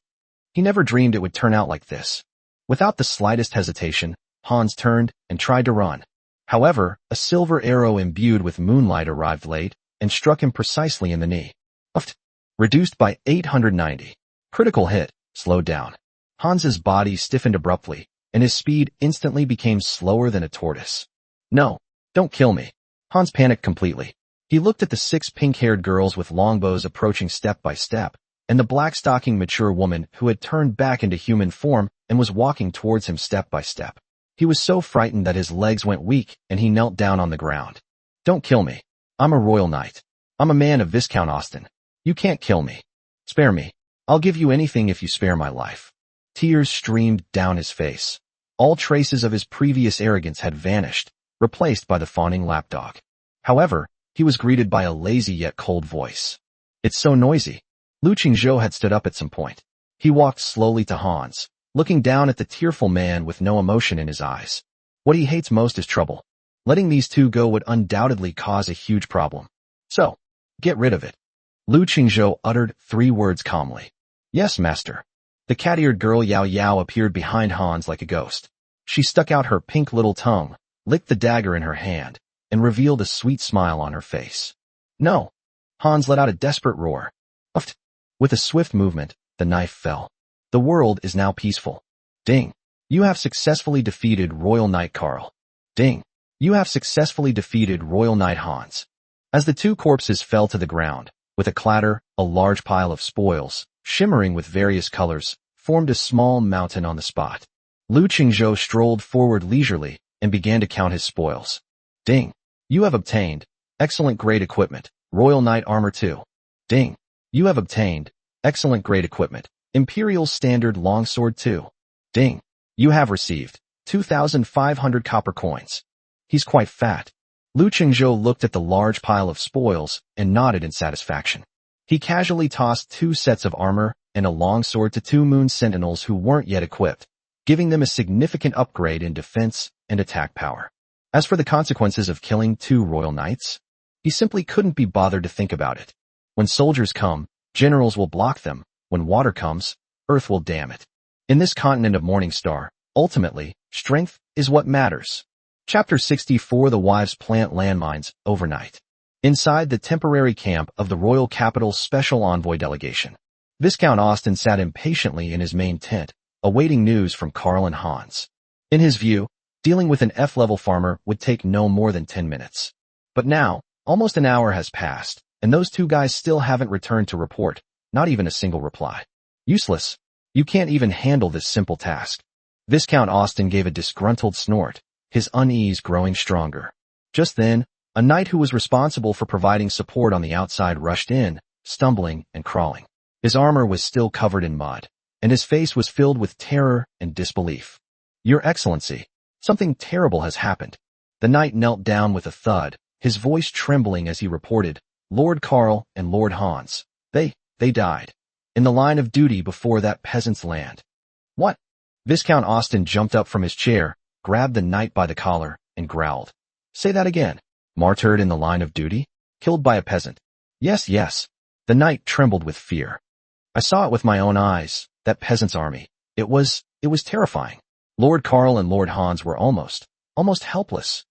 He never dreamed it would turn out like this. Without the slightest hesitation, Hans turned and tried to run. However, a silver arrow imbued with moonlight arrived late and struck him precisely in the knee. Uft. Reduced by 890. Critical hit. Slowed down. Hans's body stiffened abruptly, and his speed instantly became slower than a tortoise. No, don't kill me. Hans panicked completely. He looked at the 6 pink-haired girls with longbows approaching step by step, and the black-stocking mature woman who had turned back into human form and was walking towards him step by step. He was so frightened that his legs went weak and he knelt down on the ground. Don't kill me. I'm a royal knight. I'm a man of Viscount Austin. You can't kill me. Spare me. I'll give you anything if you spare my life. Tears streamed down his face. All traces of his previous arrogance had vanished, replaced by the fawning lapdog. However, he was greeted by a lazy yet cold voice. It's so noisy. Lu Qingzhou had stood up at some point. He walked slowly to Hans, looking down at the tearful man with no emotion in his eyes. What he hates most is trouble. Letting these two go would undoubtedly cause a huge problem. So, get rid of it. Lu Qingzhou uttered 3 words calmly. Yes, master. The cat-eared girl Yao Yao appeared behind Hans like a ghost. She stuck out her pink little tongue, licked the dagger in her hand, and revealed a sweet smile on her face. No. Hans let out a desperate roar. Uft. With a swift movement, the knife fell. The world is now peaceful. Ding. You have successfully defeated Royal Knight Karl. Ding. You have successfully defeated Royal Knight Hans. As the 2 corpses fell to the ground, with a clatter, a large pile of spoils, shimmering with various colors, formed a small mountain on the spot. Lu Qingzhou strolled forward leisurely and began to count his spoils. Ding. You have obtained excellent grade equipment, Royal Knight Armor 2. Ding. You have obtained excellent grade equipment, Imperial Standard Longsword 2. Ding. You have received 2,500 copper coins. He's quite fat. Lu Qingzhou looked at the large pile of spoils and nodded in satisfaction. He casually tossed 2 sets of armor and a longsword to 2 moon sentinels who weren't yet equipped, giving them a significant upgrade in defense and attack power. As for the consequences of killing 2 royal knights, he simply couldn't be bothered to think about it. When soldiers come, generals will block them. When water comes, earth will dam it. In this continent of Morningstar, ultimately, strength is what matters. Chapter 64 The Wives Plant Landmines Overnight. Inside the temporary camp of the Royal Capital's Special Envoy Delegation, Viscount Austin sat impatiently in his main tent, awaiting news from Karl and Hans. In his view, dealing with an F-level farmer would take no more than 10 minutes. But now, almost an hour has passed, and those 2 guys still haven't returned to report, not even a single reply. Useless. You can't even handle this simple task. Viscount Austin gave a disgruntled snort, his unease growing stronger. Just then, a knight who was responsible for providing support on the outside rushed in, stumbling and crawling. His armor was still covered in mud, and his face was filled with terror and disbelief. Your Excellency, something terrible has happened. The knight knelt down with a thud, his voice trembling as he reported, Lord Karl and Lord Hans. They died. in the line of duty before that peasant's land. What? Viscount Austin jumped up from his chair, grabbed the knight by the collar, and growled. Say that again. Martyred in the line of duty? Killed by a peasant? Yes, yes. The knight trembled with fear. I saw it with my own eyes, that peasant's army. It was terrifying. Lord Carl and Lord Hans were almost helpless.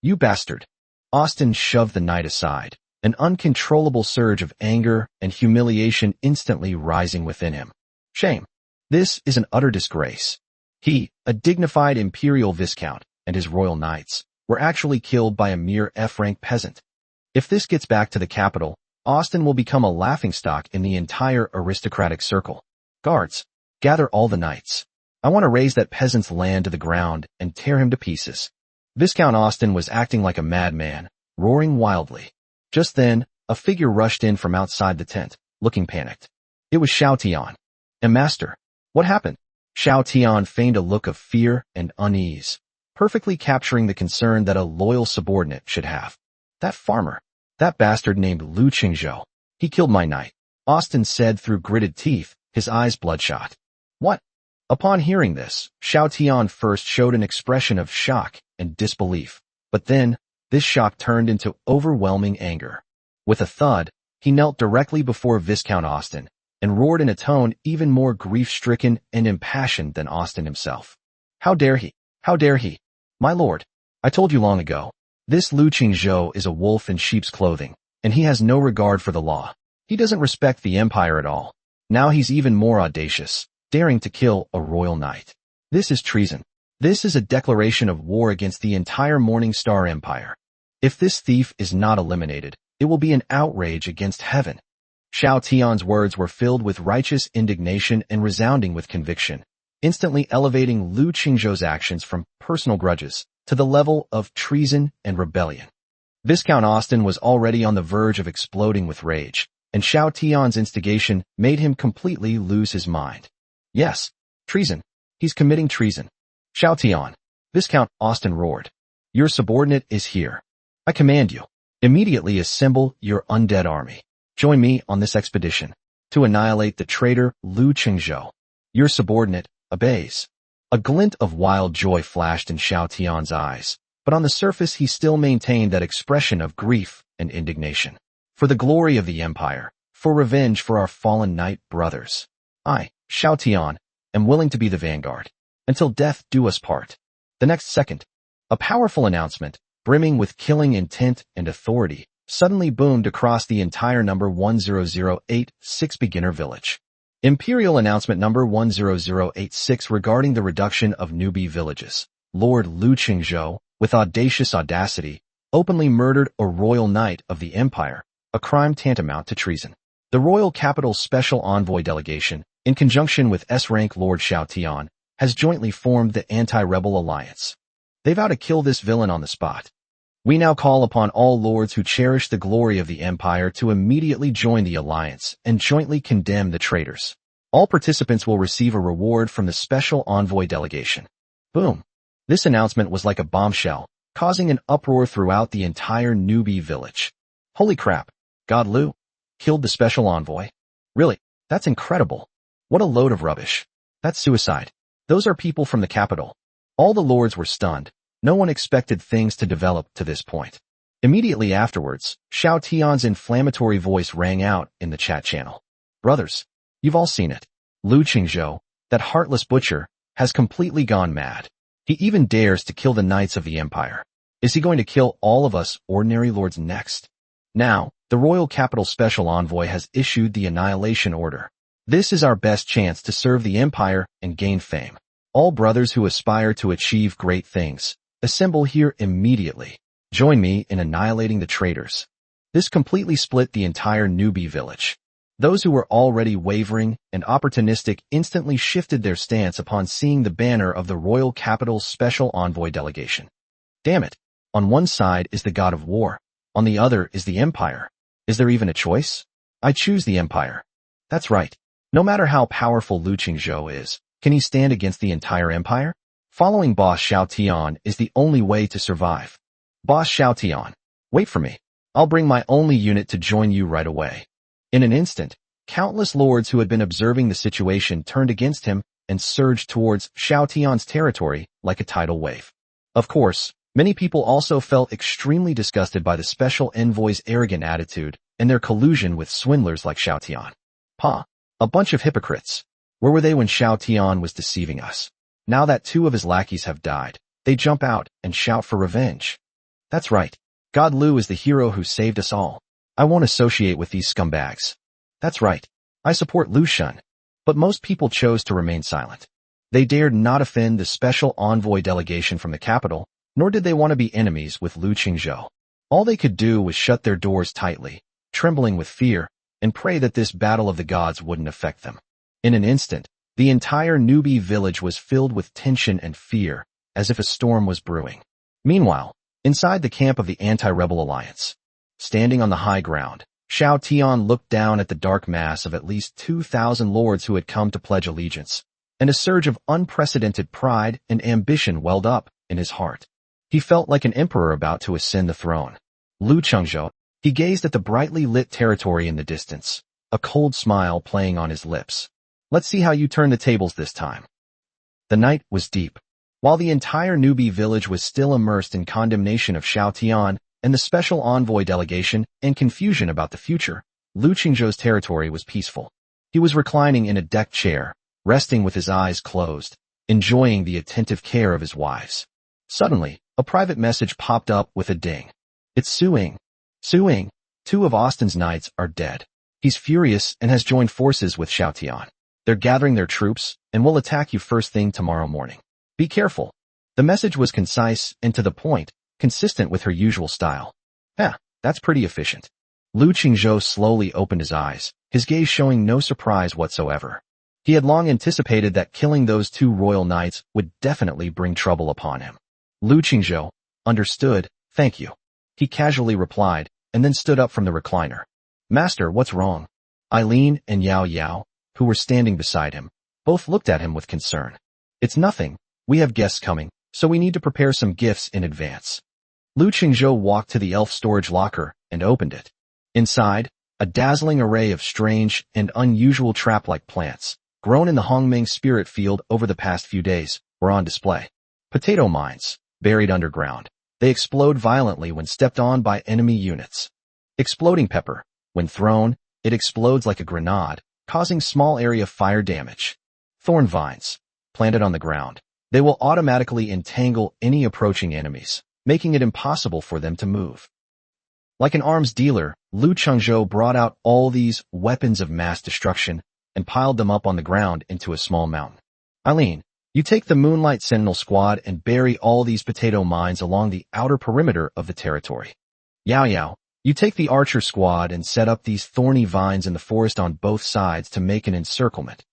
You bastard. Austin shoved the knight aside, an uncontrollable surge of anger and humiliation instantly rising within him. Shame. This is an utter disgrace. He, a dignified imperial viscount, and his royal knights, were actually killed by a mere F-rank peasant. If this gets back to the capital, Austin will become a laughingstock in the entire aristocratic circle. Guards, gather all the knights. I want to raze that peasant's land to the ground and tear him to pieces. Viscount Austin was acting like a madman, roaring wildly. Just then, a figure rushed in from outside the tent, looking panicked. It was Xiao Tian. And master, what happened? Xiao Tian feigned a look of fear and unease, perfectly capturing the concern that a loyal subordinate should have. That farmer, that bastard named Lu Qingzhou. He killed my knight, Austin said through gritted teeth, his eyes bloodshot. What? Upon hearing this, Xiao Tian first showed an expression of shock and disbelief, but then, this shock turned into overwhelming anger. With a thud, he knelt directly before Viscount Austin, and roared in a tone even more grief-stricken and impassioned than Austin himself. How dare he? How dare he? My lord, I told you long ago, this Lu Qingzhou is a wolf in sheep's clothing, and he has no regard for the law. He doesn't respect the empire at all. Now he's even more audacious, daring to kill a royal knight. This is treason. This is a declaration of war against the entire Morning Star Empire. If this thief is not eliminated, it will be an outrage against heaven. Xiao Tian's words were filled with righteous indignation and resounding with conviction, instantly elevating Lu Qingzhou's actions from personal grudges to the level of treason and rebellion. Viscount Austin was already on the verge of exploding with rage, and Xiao Tian's instigation made him completely lose his mind. Yes, treason. He's committing treason. Xiao Tian, Viscount Austin roared. Your subordinate is here. I command you, immediately assemble your undead army. Join me on this expedition to annihilate the traitor Lu Qingzhou. Your subordinate obeys. A glint of wild joy flashed in Xiao Tian's eyes, but on the surface he still maintained that expression of grief and indignation. For the glory of the empire, for revenge for our fallen knight brothers. I, Xiao Tian, am willing to be the vanguard. Until death do us part. The next second, a powerful announcement, brimming with killing intent and authority, suddenly boomed across the entire number 10086 beginner village. Imperial announcement number 10086 regarding the reduction of newbie villages. Lord Lu Qingzhou, with audacious audacity, openly murdered a royal knight of the empire, a crime tantamount to treason. The royal capital special envoy delegation, in conjunction with S-rank Lord Xiao Tian, has jointly formed the anti-rebel alliance. They vow to kill this villain on the spot. We now call upon all lords who cherish the glory of the empire to immediately join the alliance and jointly condemn the traitors. All participants will receive a reward from the special envoy delegation. Boom. This announcement was like a bombshell, causing an uproar throughout the entire newbie village. Holy crap. God Lu killed the special envoy? Really? That's incredible. What a load of rubbish. That's suicide. Those are people from the capital. All the lords were stunned. No one expected things to develop to this point. Immediately afterwards, Xiao Tian's inflammatory voice rang out in the chat channel. Brothers, you've all seen it. Lu Qingzhou, that heartless butcher, has completely gone mad. He even dares to kill the knights of the empire. Is he going to kill all of us ordinary lords next? Now, the royal capital special envoy has issued the annihilation order. This is our best chance to serve the empire and gain fame. All brothers who aspire to achieve great things, assemble here immediately. Join me in annihilating the traitors. This completely split the entire newbie village. Those who were already wavering and opportunistic instantly shifted their stance upon seeing the banner of the royal capital's special envoy delegation. Damn it. On one side is the god of war. On the other is the empire. Is there even a choice? I choose the empire. That's right. No matter how powerful Lu Qingzhou is, can he stand against the entire empire? Following Boss Xiao Tian is the only way to survive. Boss Xiao Tian, wait for me. I'll bring my only unit to join you right away. In an instant, Countless lords who had been observing the situation turned against him and surged towards Xiao Tian's territory like a tidal wave. Of course, many people also felt extremely disgusted by the special envoy's arrogant attitude and their collusion with swindlers like Xiao Tian. A bunch of hypocrites. Where were they when Xiao Tian was deceiving us? Now that 2 of his lackeys have died, they jump out and shout for revenge. That's right. God Lu is the hero who saved us all. I won't associate with these scumbags. That's right. I support Lu Shun. But most people chose to remain silent. They dared not offend the special envoy delegation from the capital, nor did they want to be enemies with Lu Qingzhou. All they could do was shut their doors tightly, trembling with fear, and pray that this battle of the gods wouldn't affect them. In an instant, the entire newbie village was filled with tension and fear, as if a storm was brewing. Meanwhile, inside the camp of the anti-rebel alliance, standing on the high ground, Xiao Tian looked down at the dark mass of at least 2,000 lords who had come to pledge allegiance, and a surge of unprecedented pride and ambition welled up in his heart. He felt like an emperor about to ascend the throne. Lu Qingzhou, he gazed at the brightly lit territory in the distance, a cold smile playing on his lips. Let's see how you turn the tables this time. The night was deep. While the entire newbie village was still immersed in condemnation of Xiao Tian and the special envoy delegation and confusion about the future, Lu Qingzhou's territory was peaceful. He was reclining in a decked chair, resting with his eyes closed, enjoying the attentive care of his wives. Suddenly, a private message popped up with a ding. It's Suing. Suing, 2 of Austin's knights are dead. He's furious and has joined forces with Xiao Tian. They're gathering their troops and will attack you first thing tomorrow morning. Be careful. The message was concise and to the point, consistent with her usual style. That's pretty efficient. Lu Qingzhou slowly opened his eyes, his gaze showing no surprise whatsoever. He had long anticipated that killing those 2 royal knights would definitely bring trouble upon him. Lu Qingzhou, understood, thank you. He casually replied, and then stood up from the recliner. Master, what's wrong? Eileen and Yao Yao, who were standing beside him, both looked at him with concern. It's nothing. We have guests coming, so we need to prepare some gifts in advance. Lu Qingzhou walked to the elf storage locker and opened it. Inside, a dazzling array of strange and unusual trap-like plants, grown in the Hongming spirit field over the past few days, were on display. Potato mines, buried underground. They explode violently when stepped on by enemy units. Exploding pepper. When thrown, it explodes like a grenade, causing small area fire damage. Thorn vines, planted on the ground. They will automatically entangle any approaching enemies, making it impossible for them to move. Like an arms dealer, Lu Qingzhou brought out all these weapons of mass destruction and piled them up on the ground into a small mountain. Eileen, you take the Moonlight Sentinel squad and bury all these potato mines along the outer perimeter of the territory. Yao Yao, you take the Archer squad and set up these thorny vines in the forest on both sides to make an encirclement.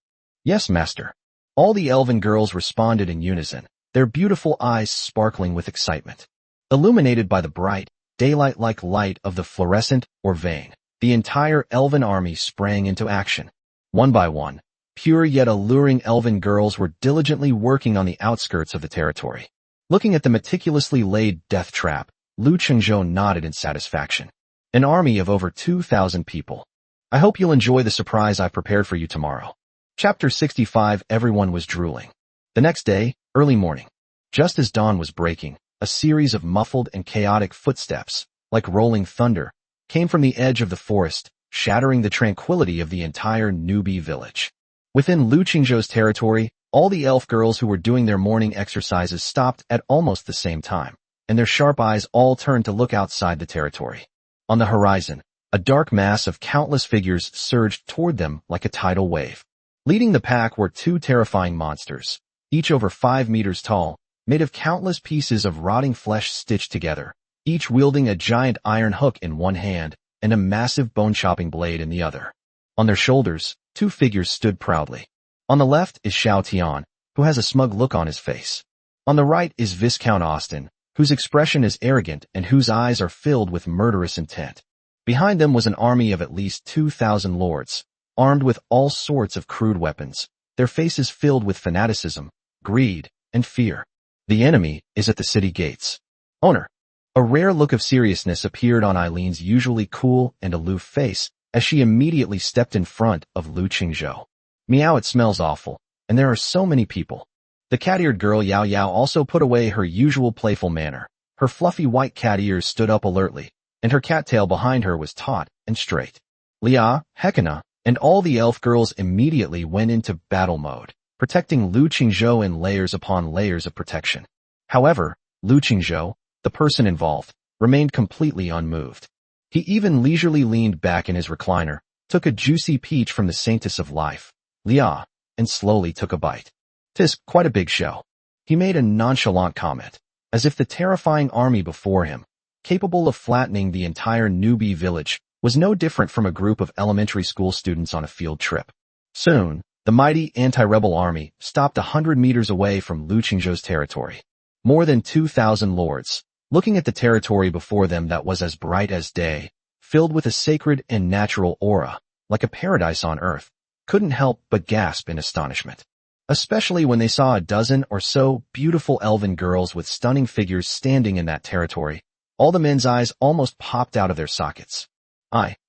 Yes, master. All the elven girls responded in unison, their beautiful eyes sparkling with excitement. Illuminated by the bright, daylight-like light of the fluorescent or vein, the entire elven army sprang into action. One by one, pure yet alluring elven girls were diligently working on the outskirts of the territory. Looking at the meticulously laid death trap, Lu Qingzhou nodded in satisfaction. An army of over 2,000 people. I hope you'll enjoy the surprise I've prepared for you tomorrow. Chapter 65. Everyone was drooling. The next day, early morning, just as dawn was breaking, a series of muffled and chaotic footsteps, like rolling thunder, came from the edge of the forest, shattering the tranquility of the entire newbie village. Within Lu Qingzhou's territory, all the elf girls who were doing their morning exercises stopped at almost the same time, and their sharp eyes all turned to look outside the territory. On the horizon, a dark mass of countless figures surged toward them like a tidal wave. Leading the pack were 2 terrifying monsters, each over 5 meters tall, made of countless pieces of rotting flesh stitched together, each wielding a giant iron hook in one hand and a massive bone-chopping blade in the other. On their shoulders, 2 figures stood proudly. On the left is Xiao Tian, who has a smug look on his face. On the right is Viscount Austin, whose expression is arrogant and whose eyes are filled with murderous intent. Behind them was an army of at least 2,000 lords, armed with all sorts of crude weapons, their faces filled with fanaticism, greed, and fear. The enemy is at the city gates. Owner. A rare look of seriousness appeared on Eileen's usually cool and aloof face as she immediately stepped in front of Lu Qingzhou. Meow, it smells awful, and there are so many people. The cat-eared girl Yao Yao also put away her usual playful manner. Her fluffy white cat ears stood up alertly, and her cat tail behind her was taut and straight. Lia, Hekina, and all the elf girls immediately went into battle mode, protecting Lu Qingzhou in layers upon layers of protection. However, Lu Qingzhou, the person involved, remained completely unmoved. He even leisurely leaned back in his recliner, took a juicy peach from the Saintess of Life, Lia, and slowly took a bite. "'Tis quite a big show." He made a nonchalant comment, as if the terrifying army before him, capable of flattening the entire newbie village, was no different from a group of elementary school students on a field trip. Soon, the mighty anti-rebel army stopped 100 meters away from Lu Qingzhou's territory. More than 2,000 lords, looking at the territory before them that was as bright as day, filled with a sacred and natural aura, like a paradise on earth, couldn't help but gasp in astonishment. Especially when they saw a dozen or so beautiful elven girls with stunning figures standing in that territory. All the men's eyes almost popped out of their sockets.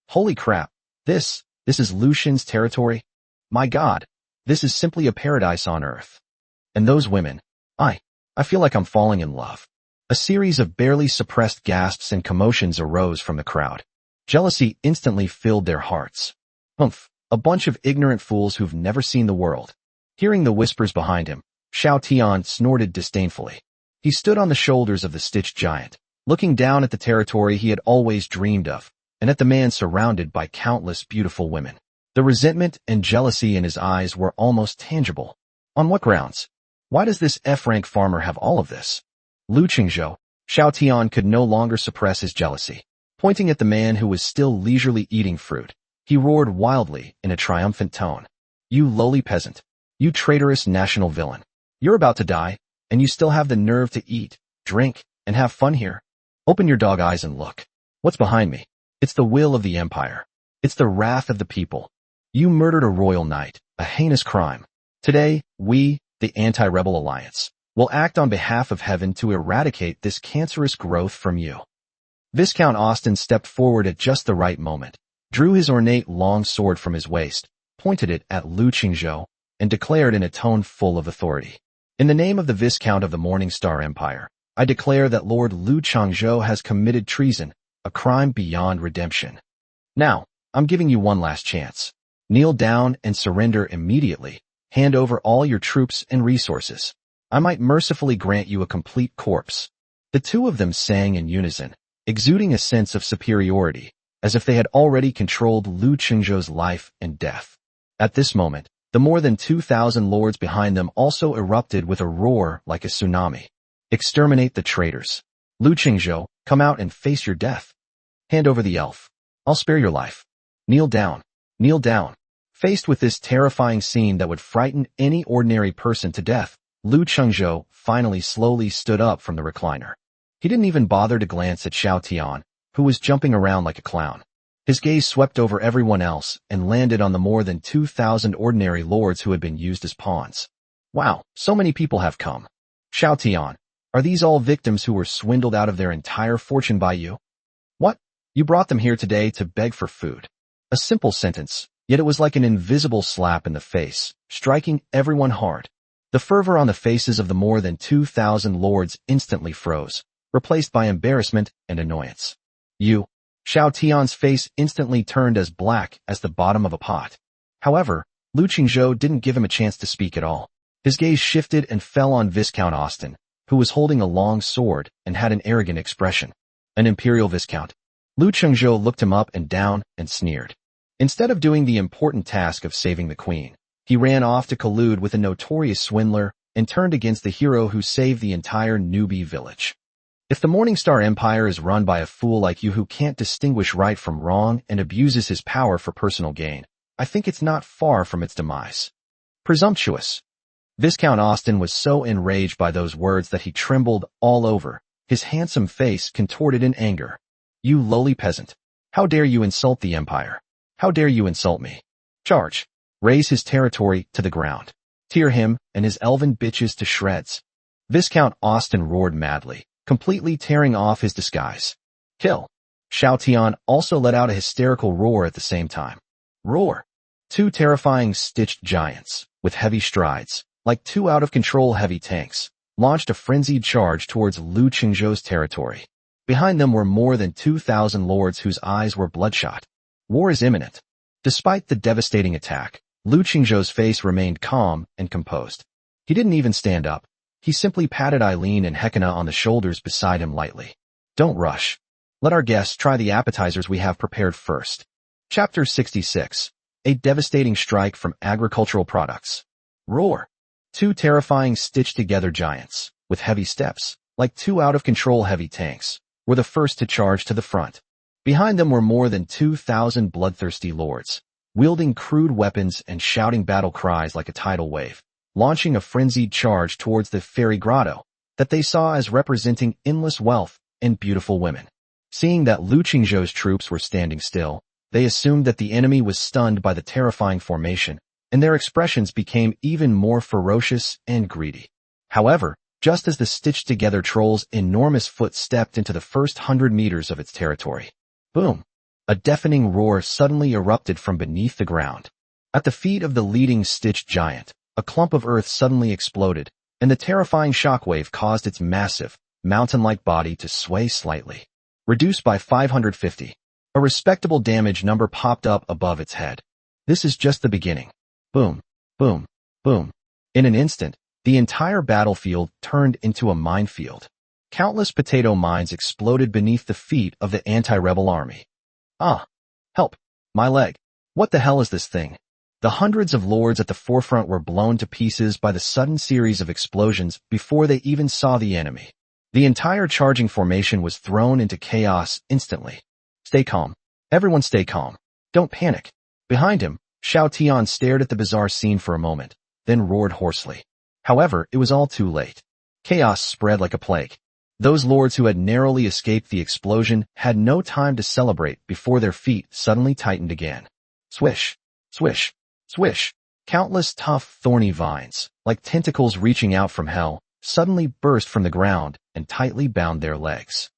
Holy crap, this is Lu Xin's territory? My god, this is simply a paradise on earth. And those women, I feel like I'm falling in love. A series of barely suppressed gasps and commotions arose from the crowd. Jealousy instantly filled their hearts. A bunch of ignorant fools who've never seen the world. Hearing the whispers behind him, Xiao Tian snorted disdainfully. He stood on the shoulders of the stitched giant, looking down at the territory he had always dreamed of, and at the man surrounded by countless beautiful women. The resentment and jealousy in his eyes were almost tangible. On what grounds? Why does this F-rank farmer have all of this? Lu Qingzhou, Xiao Tian could no longer suppress his jealousy. Pointing at the man who was still leisurely eating fruit, he roared wildly in a triumphant tone. "You lowly peasant. You traitorous national villain. You're about to die, and you still have the nerve to eat, drink, and have fun here? Open your dog eyes and look. What's behind me? It's the will of the empire. It's the wrath of the people. You murdered a royal knight, a heinous crime. Today, we, the Anti-Rebel Alliance, will act on behalf of heaven to eradicate this cancerous growth from you." Viscount Austin stepped forward at just the right moment, drew his ornate long sword from his waist, pointed it at Lu Qingzhou, and declared in a tone full of authority. "In the name of the Viscount of the Morning Star Empire, I declare that Lord Lu Qingzhou has committed treason, a crime beyond redemption. Now, I'm giving you one last chance. Kneel down and surrender immediately. Hand over all your troops and resources. I might mercifully grant you a complete corpse." The two of them sang in unison, exuding a sense of superiority, as if they had already controlled Lu Qingzhou's life and death. At this moment, the more than 2,000 lords behind them also erupted with a roar like a tsunami. "Exterminate the traitors. Lu Qingzhou, come out and face your death. Hand over the elf. I'll spare your life. Kneel down. Kneel down." Faced with this terrifying scene that would frighten any ordinary person to death, Lu Qingzhou finally slowly stood up from the recliner. He didn't even bother to glance at Xiao Tian, who was jumping around like a clown. His gaze swept over everyone else and landed on the more than 2,000 ordinary lords who had been used as pawns. "Wow, so many people have come. Xiao Tian, are these all victims who were swindled out of their entire fortune by you? What? You brought them here today to beg for food." A simple sentence, yet it was like an invisible slap in the face, striking everyone hard. The fervor on the faces of the more than 2,000 lords instantly froze, replaced by embarrassment and annoyance. "You." Xiao Tian's face instantly turned as black as the bottom of a pot. However, Lu Qingzhou didn't give him a chance to speak at all. His gaze shifted and fell on Viscount Austin, who was holding a long sword and had an arrogant expression. An imperial viscount. Lu Qingzhou looked him up and down and sneered. Instead of doing the important task of saving the queen, he ran off to collude with a notorious swindler and turned against the hero who saved the entire newbie village. If the Morningstar Empire is run by a fool like you who can't distinguish right from wrong and abuses his power for personal gain, I think it's not far from its demise. Presumptuous. Viscount Austin was so enraged by those words that he trembled all over, his handsome face contorted in anger. "You lowly peasant. How dare you insult the Empire? How dare you insult me? Charge. Raze his territory to the ground. Tear him and his elven bitches to shreds." Viscount Austin roared madly, completely tearing off his disguise. "Kill. Xiao Tian also let out a hysterical roar at the same time. Roar! Two terrifying stitched giants, with heavy strides, like two out-of-control heavy tanks, launched a frenzied charge towards Lu Qingzhou's territory. Behind them were more than 2,000 lords whose eyes were bloodshot. War is imminent. Despite the devastating attack, Lu Qingzhou's face remained calm and composed. He didn't even stand up. He simply patted Eileen and Hekina on the shoulders beside him lightly. Don't rush. Let our guests try the appetizers we have prepared first. Chapter 66. A devastating strike from agricultural products. Roar. Two terrifying stitched-together giants, with heavy steps, like two out-of-control heavy tanks, were the first to charge to the front. Behind them were more than 2,000 bloodthirsty lords, wielding crude weapons and shouting battle cries like a tidal wave, launching a frenzied charge towards the fairy grotto that they saw as representing endless wealth and beautiful women. Seeing that Lu Qingzhou's troops were standing still, they assumed that the enemy was stunned by the terrifying formation, and their expressions became even more ferocious and greedy. However, just as the stitched-together troll's enormous foot stepped into the first 100 meters of its territory, boom! A deafening roar suddenly erupted from beneath the ground. At the feet of the leading stitched giant, a clump of earth suddenly exploded, and the terrifying shockwave caused its massive, mountain-like body to sway slightly. Reduced by 550. A respectable damage number popped up above its head. This is just the beginning. Boom, boom, boom. In an instant, the entire battlefield turned into a minefield. Countless potato mines exploded beneath the feet of the anti-rebel army. Ah! Help! My leg! What the hell is this thing? The hundreds of lords at the forefront were blown to pieces by the sudden series of explosions before they even saw the enemy. The entire charging formation was thrown into chaos instantly. Stay calm. Everyone stay calm. Don't panic. Behind him, Xiao Tian stared at the bizarre scene for a moment, then roared hoarsely. However, it was all too late. Chaos spread like a plague. Those lords who had narrowly escaped the explosion had no time to celebrate before their feet suddenly tightened again. Swish, swish, swish. Countless tough, thorny vines, like tentacles reaching out from hell, suddenly burst from the ground and tightly bound their legs.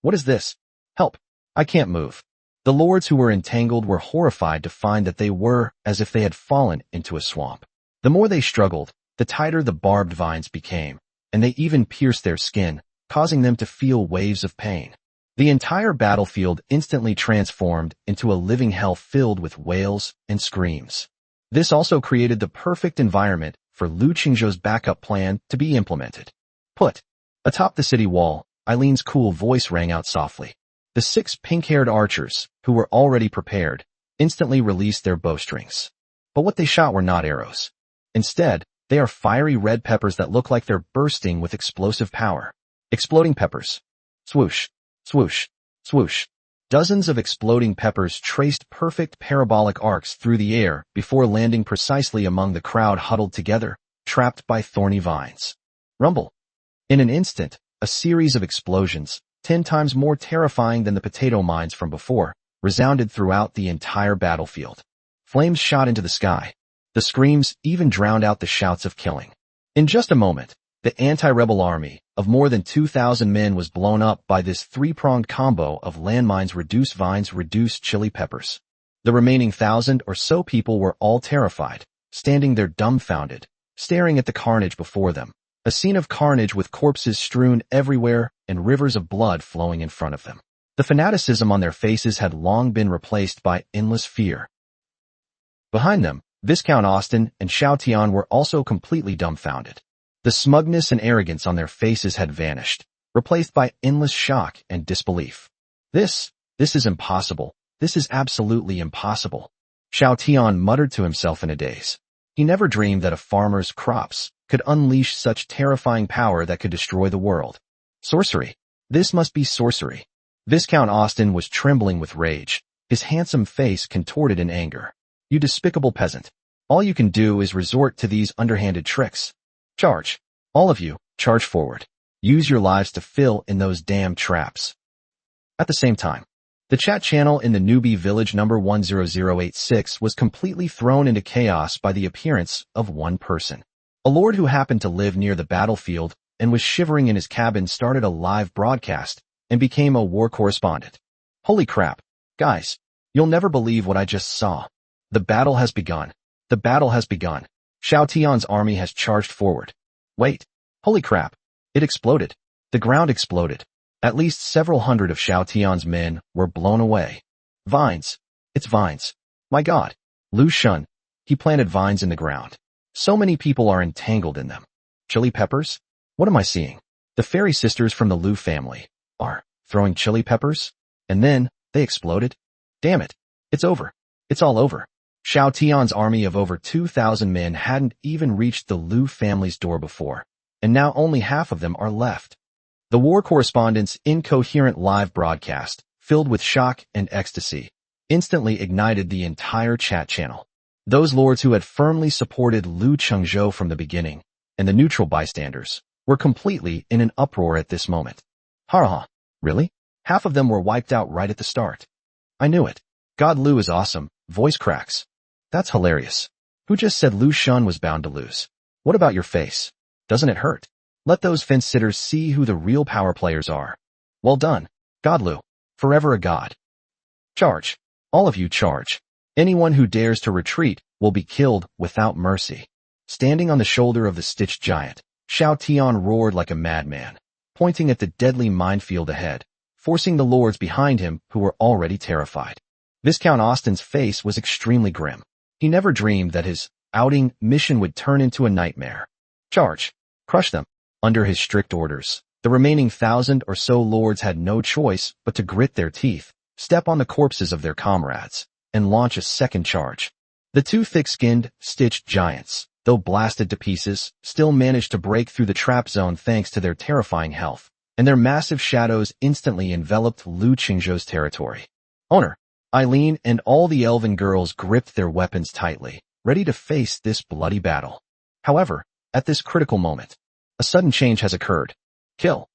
What is this? Help! I can't move. The lords who were entangled were horrified to find that they were as if they had fallen into a swamp. The more they struggled, the tighter the barbed vines became, and they even pierced their skin, causing them to feel waves of pain. The entire battlefield instantly transformed into a living hell filled with wails and screams. This also created the perfect environment for Lu Qingzhou's backup plan to be implemented. Put! Atop the city wall, Eileen's cool voice rang out softly. The 6 pink-haired archers, who were already prepared, instantly released their bowstrings. But what they shot were not arrows. Instead, they are fiery red peppers that look like they're bursting with explosive power. Exploding peppers. Swoosh, swoosh, swoosh. Dozens of exploding peppers traced perfect parabolic arcs through the air before landing precisely among the crowd huddled together, trapped by thorny vines. Rumble. In an instant, a series of explosions, 10 times more terrifying than the potato mines from before, resounded throughout the entire battlefield. Flames shot into the sky. The screams even drowned out the shouts of killing. In just a moment, the anti-rebel army of more than 2,000 men was blown up by this 3-pronged combo of landmines, reduce vines, reduce chili peppers. The remaining 1,000 or so people were all terrified, standing there dumbfounded, staring at the carnage before them. A scene of carnage with corpses strewn everywhere and rivers of blood flowing in front of them. The fanaticism on their faces had long been replaced by endless fear. Behind them, Viscount Austin and Xiao Tian were also completely dumbfounded. The smugness and arrogance on their faces had vanished, replaced by endless shock and disbelief. This is impossible. This is absolutely impossible. Xiao Tian muttered to himself in a daze. He never dreamed that a farmer's crops could unleash such terrifying power that could destroy the world. Sorcery. This must be sorcery. Viscount Austin was trembling with rage, his handsome face contorted in anger. You despicable peasant. All you can do is resort to these underhanded tricks. Charge. All of you, charge forward. Use your lives to fill in those damn traps. At the same time, the chat channel in the newbie village number 10086 was completely thrown into chaos by the appearance of one person. A lord who happened to live near the battlefield and was shivering in his cabin started a live broadcast and became a war correspondent. Holy crap. Guys, you'll never believe what I just saw. The battle has begun. The battle has begun. Xiao Tian's army has charged forward. Wait. Holy crap. It exploded. The ground exploded. At least several hundred of Xiao Tian's men were blown away. Vines. It's vines. My god. Lu Shun. He planted vines in the ground. So many people are entangled in them. Chili peppers? What am I seeing? The fairy sisters from the Lu family are throwing chili peppers? And then, they exploded? Damn it. It's over. It's all over. Xiao Tian's army of over 2,000 men hadn't even reached the Lu family's door before, and now only half of them are left. The war correspondent's incoherent live broadcast, filled with shock and ecstasy, instantly ignited the entire chat channel. Those lords who had firmly supported Lu Chengzhou from the beginning, and the neutral bystanders, were completely in an uproar at this moment. Ha! Really? Half of them were wiped out right at the start. I knew it. God, Lu is awesome. Voice cracks. That's hilarious. Who just said Lu Shun was bound to lose? What about your face? Doesn't it hurt? Let those fence-sitters see who the real power players are. Well done. God Lu. Forever a god. Charge. All of you charge. Anyone who dares to retreat will be killed without mercy. Standing on the shoulder of the stitched giant, Xiao Tian roared like a madman, pointing at the deadly minefield ahead, forcing the lords behind him who were already terrified. Viscount Austin's face was extremely grim. He never dreamed that his outing mission would turn into a nightmare. Charge. Crush them. Under his strict orders, the remaining 1,000 or so lords had no choice but to grit their teeth, step on the corpses of their comrades, and launch a second charge. The two thick-skinned, stitched giants, though blasted to pieces, still managed to break through the trap zone thanks to their terrifying health, and their massive shadows instantly enveloped Lu Chengzhou's territory. Owner, Eileen and all the elven girls gripped their weapons tightly, ready to face this bloody battle. However, at this critical moment, a sudden change has occurred. Kill!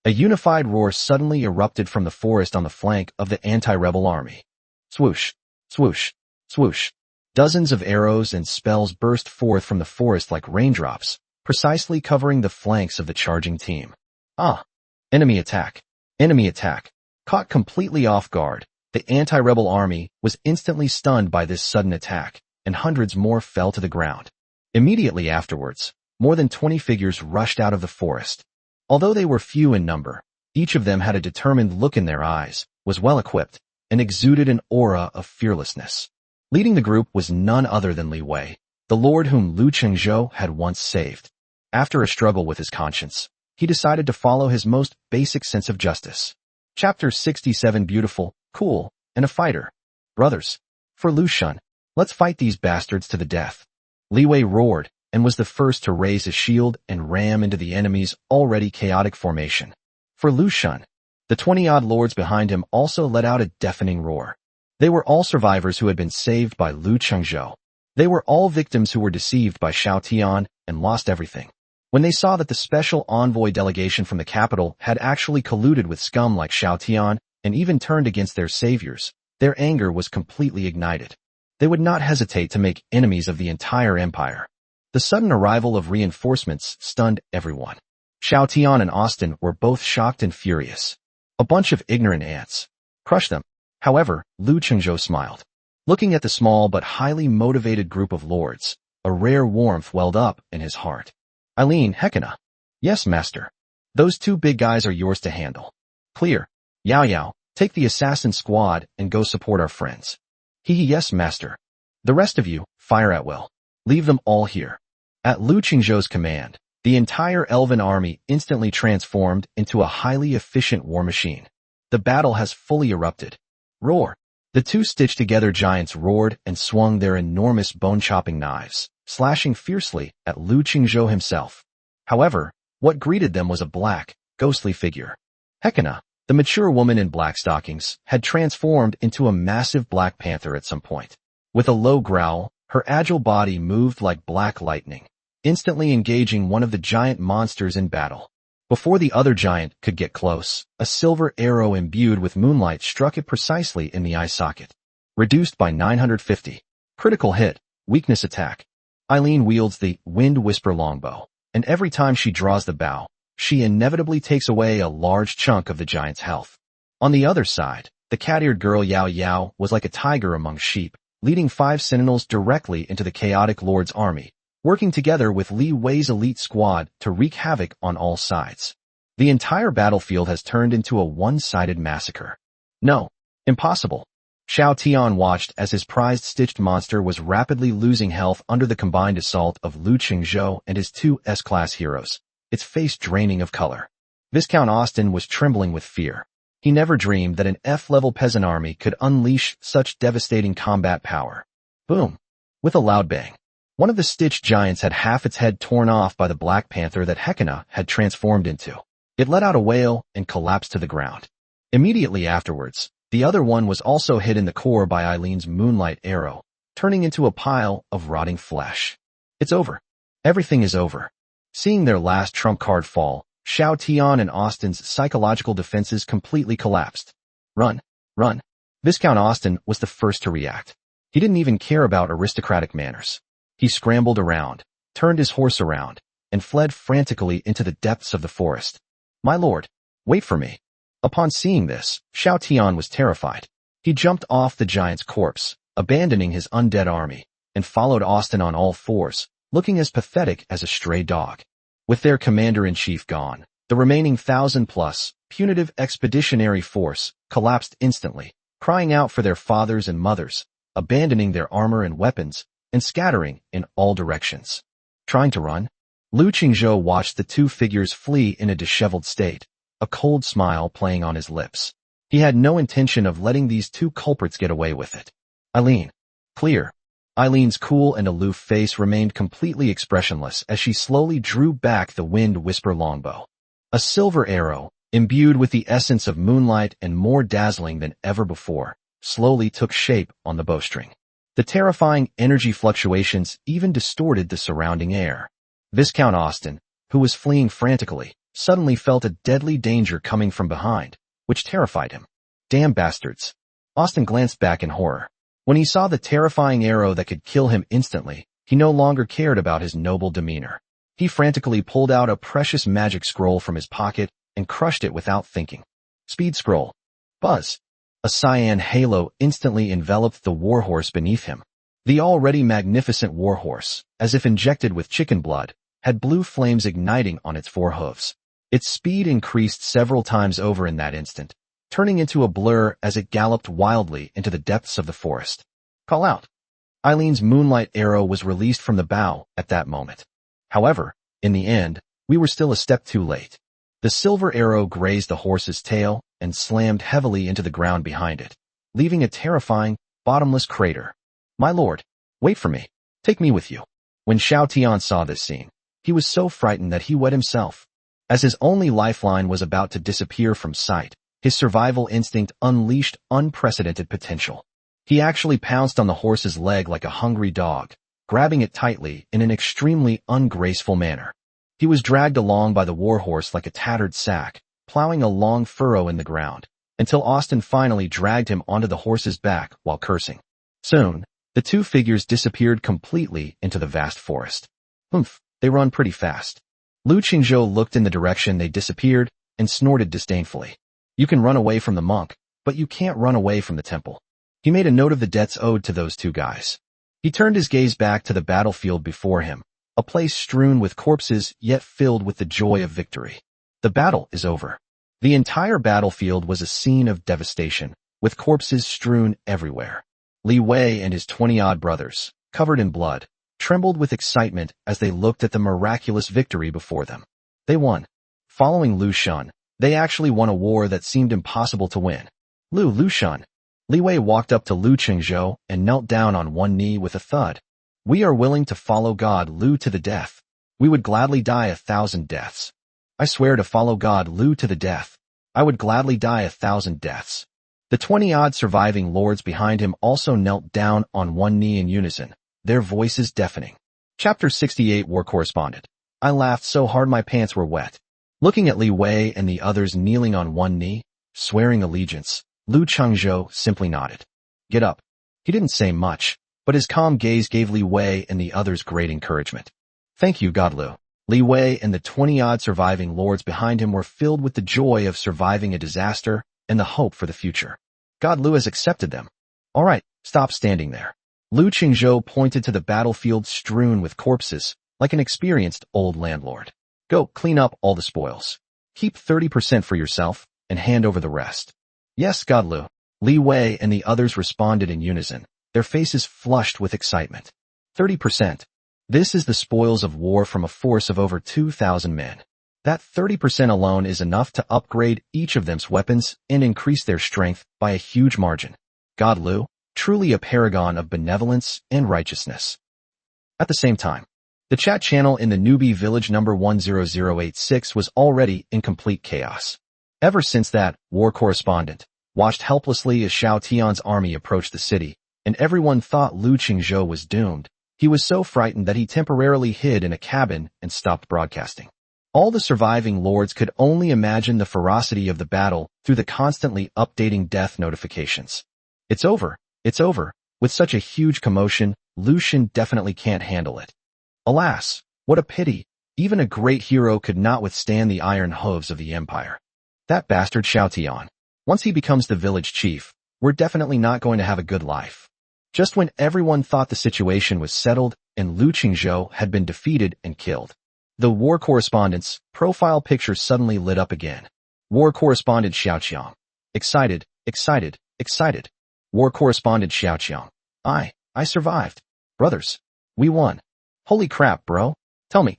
A unified roar suddenly erupted from the forest on the flank of the anti-rebel army. Swoosh! Swoosh! Swoosh! Dozens of arrows and spells burst forth from the forest like raindrops, precisely covering the flanks of the charging team. Ah! Enemy attack! Enemy attack! Caught completely off guard, the anti-rebel army was instantly stunned by this sudden attack, and hundreds more fell to the ground. Immediately afterwards, more than 20 figures rushed out of the forest. Although they were few in number, each of them had a determined look in their eyes, was well equipped, and exuded an aura of fearlessness. Leading the group was none other than Li Wei, the lord whom Lu Chengzhou had once saved. After a struggle with his conscience, he decided to follow his most basic sense of justice. Chapter 67. Beautiful, cool, and a fighter. Brothers, for Lu Shun, let's fight these bastards to the death. Li Wei roared, and was the first to raise his shield and ram into the enemy's already chaotic formation. For Lu Shun, the 20-odd lords behind him also let out a deafening roar. They were all survivors who had been saved by Lu Chengzhou. They were all victims who were deceived by Xiao Tian and lost everything. When they saw that the special envoy delegation from the capital had actually colluded with scum like Xiao Tian and even turned against their saviors, their anger was completely ignited. They would not hesitate to make enemies of the entire empire. The sudden arrival of reinforcements stunned everyone. Xiao Tian and Austin were both shocked and furious. A bunch of ignorant ants. Crush them. However, Lu Chengzhou smiled. Looking at the small but highly motivated group of lords, a rare warmth welled up in his heart. Eileen, Hekina. Yes, master. Those two big guys are yours to handle. Clear. Yao Yao, take the assassin squad and go support our friends. Hee, yes, master. The rest of you, fire at will. Leave them all here. At Lu Chengzhou's command, the entire elven army instantly transformed into a highly efficient war machine. The battle has fully erupted. Roar! The two stitched-together giants roared and swung their enormous bone-chopping knives, slashing fiercely at Lu Chengzhou himself. However, what greeted them was a black, ghostly figure. Hekina, the mature woman in black stockings, had transformed into a massive black panther at some point. With a low growl, her agile body moved like black lightning, instantly engaging one of the giant monsters in battle. Before the other giant could get close, a silver arrow imbued with moonlight struck it precisely in the eye socket. Reduced by 950. Critical hit, weakness attack. Eileen wields the Wind Whisper longbow, and every time she draws the bow, she inevitably takes away a large chunk of the giant's health. On the other side, The cat-eared girl Yao Yao was like a tiger among sheep, leading 5 sentinels directly into the chaotic lord's army, working together with Li Wei's elite squad to wreak havoc on all sides. The entire battlefield has turned into a one-sided massacre. No, impossible. Xiao Tian watched as his prized stitched monster was rapidly losing health under the combined assault of Lu Qingzhou and his 2 S-class heroes, its face draining of color. Viscount Austin was trembling with fear. He never dreamed that an F-level peasant army could unleash such devastating combat power. Boom! With a loud bang, one of the stitched giants had half its head torn off by the Black Panther that Hekina had transformed into. It let out a wail and collapsed to the ground. Immediately afterwards, the other one was also hit in the core by Eileen's moonlight arrow, turning into a pile of rotting flesh. It's over. Everything is over. Seeing their last trump card fall, Xiao Tian and Austin's psychological defenses completely collapsed. Run, run. Viscount Austin was the first to react. He didn't even care about aristocratic manners. He scrambled around, turned his horse around, and fled frantically into the depths of the forest. My lord, wait for me. Upon seeing this, Xiao Tian was terrified. He jumped off the giant's corpse, abandoning his undead army, and followed Austin on all fours, looking as pathetic as a stray dog. With their commander-in-chief gone, the remaining 1,000-plus punitive expeditionary force collapsed instantly, crying out for their fathers and mothers, abandoning their armor and weapons, and scattering in all directions. Trying to run? Lu Qingzhou watched the 2 figures flee in a disheveled state, a cold smile playing on his lips. He had no intention of letting these 2 culprits get away with it. Eileen. Clear. Eileen's cool and aloof face remained completely expressionless as she slowly drew back the wind whisper longbow. A silver arrow, imbued with the essence of moonlight and more dazzling than ever before, slowly took shape on the bowstring. The terrifying energy fluctuations even distorted the surrounding air. Viscount Austin, who was fleeing frantically, suddenly felt a deadly danger coming from behind, which terrified him. Damn bastards. Austin glanced back in horror. When he saw the terrifying arrow that could kill him instantly, he no longer cared about his noble demeanor. He frantically pulled out a precious magic scroll from his pocket and crushed it without thinking. Speed scroll. Buzz. A cyan halo instantly enveloped the warhorse beneath him. The already magnificent warhorse, as if injected with chicken blood, had blue flames igniting on its 4 hooves. Its speed increased several times over in that instant, turning into a blur as it galloped wildly into the depths of the forest. Call out. Eileen's moonlight arrow was released from the bow at that moment. However, in the end, we were still a step too late. The silver arrow grazed the horse's tail and slammed heavily into the ground behind it, leaving a terrifying, bottomless crater. My lord, wait for me. Take me with you. When Xiao Tian saw this scene, he was so frightened that he wet himself. As his only lifeline was about to disappear from sight, his survival instinct unleashed unprecedented potential. He actually pounced on the horse's leg like a hungry dog, grabbing it tightly in an extremely ungraceful manner. He was dragged along by the warhorse like a tattered sack, plowing a long furrow in the ground, until Austin finally dragged him onto the horse's back while cursing. Soon, the 2 figures disappeared completely into the vast forest. Humph, they run pretty fast. Lu Qingzhou looked in the direction they disappeared and snorted disdainfully. You can run away from the monk, but you can't run away from the temple. He made a note of the debts owed to those 2 guys. He turned his gaze back to the battlefield before him, a place strewn with corpses yet filled with the joy of victory. The battle is over. The entire battlefield was a scene of devastation, with corpses strewn everywhere. Li Wei and his 20-odd brothers, covered in blood, trembled with excitement as they looked at the miraculous victory before them. They won. Following Lu Shun, they actually won a war that seemed impossible to win. Lu Shun. Li Wei walked up to Lu Qingzhou and knelt down on one knee with a thud. We are willing to follow God Lu to the death. We would gladly die 1,000 deaths. I swear to follow God Lu to the death. I would gladly die 1,000 deaths. The 20-odd surviving lords behind him also knelt down on one knee in unison, their voices deafening. Chapter 68 War Correspondent. I laughed so hard my pants were wet. Looking at Li Wei and the others kneeling on one knee, swearing allegiance, Lu Qingzhou simply nodded. Get up. He didn't say much, but his calm gaze gave Li Wei and the others great encouragement. Thank you, God Lu. Li Wei and the 20-odd surviving lords behind him were filled with the joy of surviving a disaster and the hope for the future. God Lu has accepted them. All right, stop standing there. Lu Qingzhou pointed to the battlefield strewn with corpses, like an experienced old landlord. Go clean up all the spoils. Keep 30% for yourself, and hand over the rest. Yes, God Lu. Li Wei and the others responded in unison, their faces flushed with excitement. 30%. This is the spoils of war from a force of over 2,000 men. That 30% alone is enough to upgrade each of them's weapons and increase their strength by a huge margin. God Lu, truly a paragon of benevolence and righteousness. At the same time, the chat channel in the newbie village number 10086 was already in complete chaos. Ever since that, war correspondent watched helplessly as Xiao Tian's army approached the city, and everyone thought Lu Qingzhou was doomed. He was so frightened that he temporarily hid in a cabin and stopped broadcasting. All the surviving lords could only imagine the ferocity of the battle through the constantly updating death notifications. It's over. It's over. With such a huge commotion, Lucian definitely can't handle it. Alas, what a pity. Even a great hero could not withstand the iron hooves of the Empire. That bastard Xiao Tian. Once he becomes the village chief, we're definitely not going to have a good life. Just when everyone thought the situation was settled and Lu Qingzhou had been defeated and killed, the war correspondent's profile picture suddenly lit up again. War correspondent Xiao Qiang. Excited, excited, excited. War correspondent Xiao Qiang. I survived. Brothers, we won. Holy crap, bro. Tell me,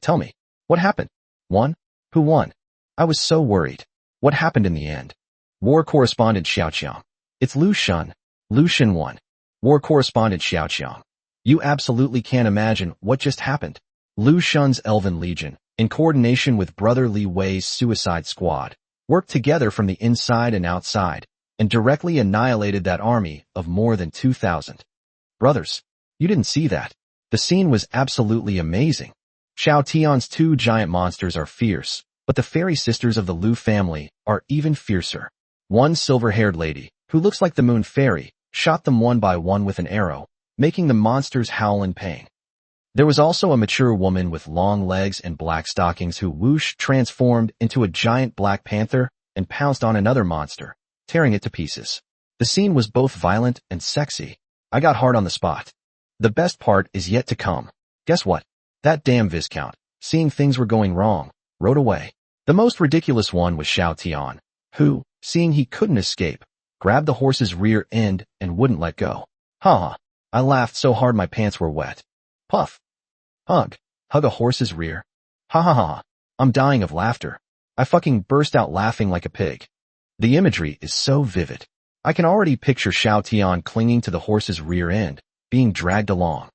what happened? Won? Who won? I was so worried. What happened in the end? War correspondent Xiao Qiang. It's Lu Shun. Lu Shun won. War correspondent Xiao Qiang. You absolutely can't imagine what just happened. Lu Shun's Elven Legion, in coordination with brother Li Wei's Suicide Squad, worked together from the inside and outside, and directly annihilated that army of more than 2,000. Brothers, you didn't see that. The scene was absolutely amazing. Xiao Tian's two giant monsters are fierce, but the fairy sisters of the Lu family are even fiercer. One silver-haired lady, who looks like the moon fairy, shot them one by one with an arrow, making the monsters howl in pain. There was also a mature woman with long legs and black stockings who whoosh transformed into a giant black panther and pounced on another monster, tearing it to pieces. The scene was both violent and sexy. I got hard on the spot. The best part is yet to come. Guess what? That damn Viscount, seeing things were going wrong, rode away. The most ridiculous one was Xiao Tian, who, seeing he couldn't escape, grabbed the horse's rear end and wouldn't let go. Ha! I laughed so hard my pants were wet. Puff. Hug a horse's rear. Ha ha ha. I'm dying of laughter. I fucking burst out laughing like a pig. The imagery is so vivid. I can already picture Xiao Tian clinging to the horse's rear end, being dragged along.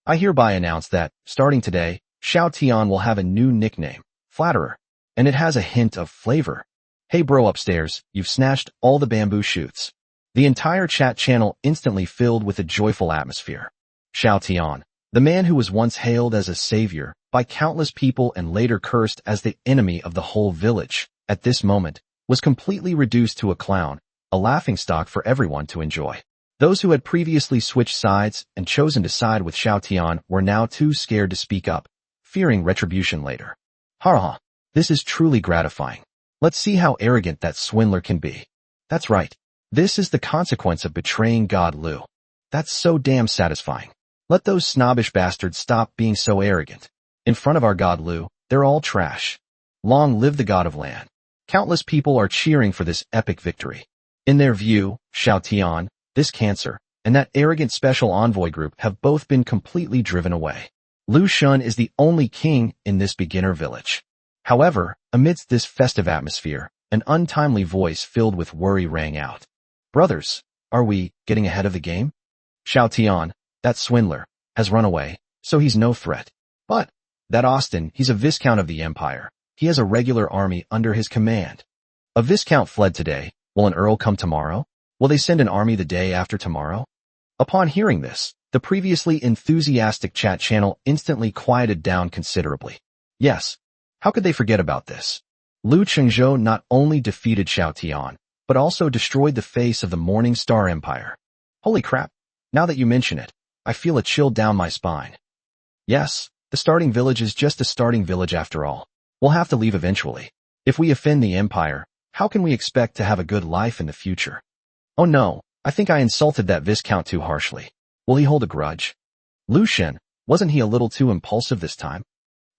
I hereby announce that, starting today, Xiao Tian will have a new nickname, Flatterer, and it has a hint of flavor. Hey bro upstairs, you've snatched all the bamboo shoots. The entire chat channel instantly filled with a joyful atmosphere. Xiao Tian, the man who was once hailed as a savior by countless people and later cursed as the enemy of the whole village, at this moment, was completely reduced to a clown, a laughingstock for everyone to enjoy. Those who had previously switched sides and chosen to side with Xiao Tian were now too scared to speak up, fearing retribution later. Ha! This is truly gratifying. Let's see how arrogant that swindler can be. That's right. This is the consequence of betraying God Lu. That's so damn satisfying. Let those snobbish bastards stop being so arrogant. In front of our God Lu, they're all trash. Long live the God of Land. Countless people are cheering for this epic victory. In their view, Xiao Tian, this cancer, and that arrogant special envoy group have both been completely driven away. Lu Shun is the only king in this beginner village. However, amidst this festive atmosphere, an untimely voice filled with worry rang out. Brothers, are we getting ahead of the game? Xiao Tian, that swindler, has run away, so he's no threat. But that Austin, he's a viscount of the Empire. He has a regular army under his command. A viscount fled today. Will an earl come tomorrow? Will they send an army the day after tomorrow? Upon hearing this, the previously enthusiastic chat channel instantly quieted down considerably. Yes, how could they forget about this? Lu Qingzhou not only defeated Xiao Tian, but also destroyed the face of the Morning Star Empire. Holy crap, now that you mention it, I feel a chill down my spine. Yes, the starting village is just a starting village after all. We'll have to leave eventually. If we offend the Empire, how can we expect to have a good life in the future? Oh no, I think I insulted that Viscount too harshly. Will he hold a grudge? Lu Shen, wasn't he a little too impulsive this time?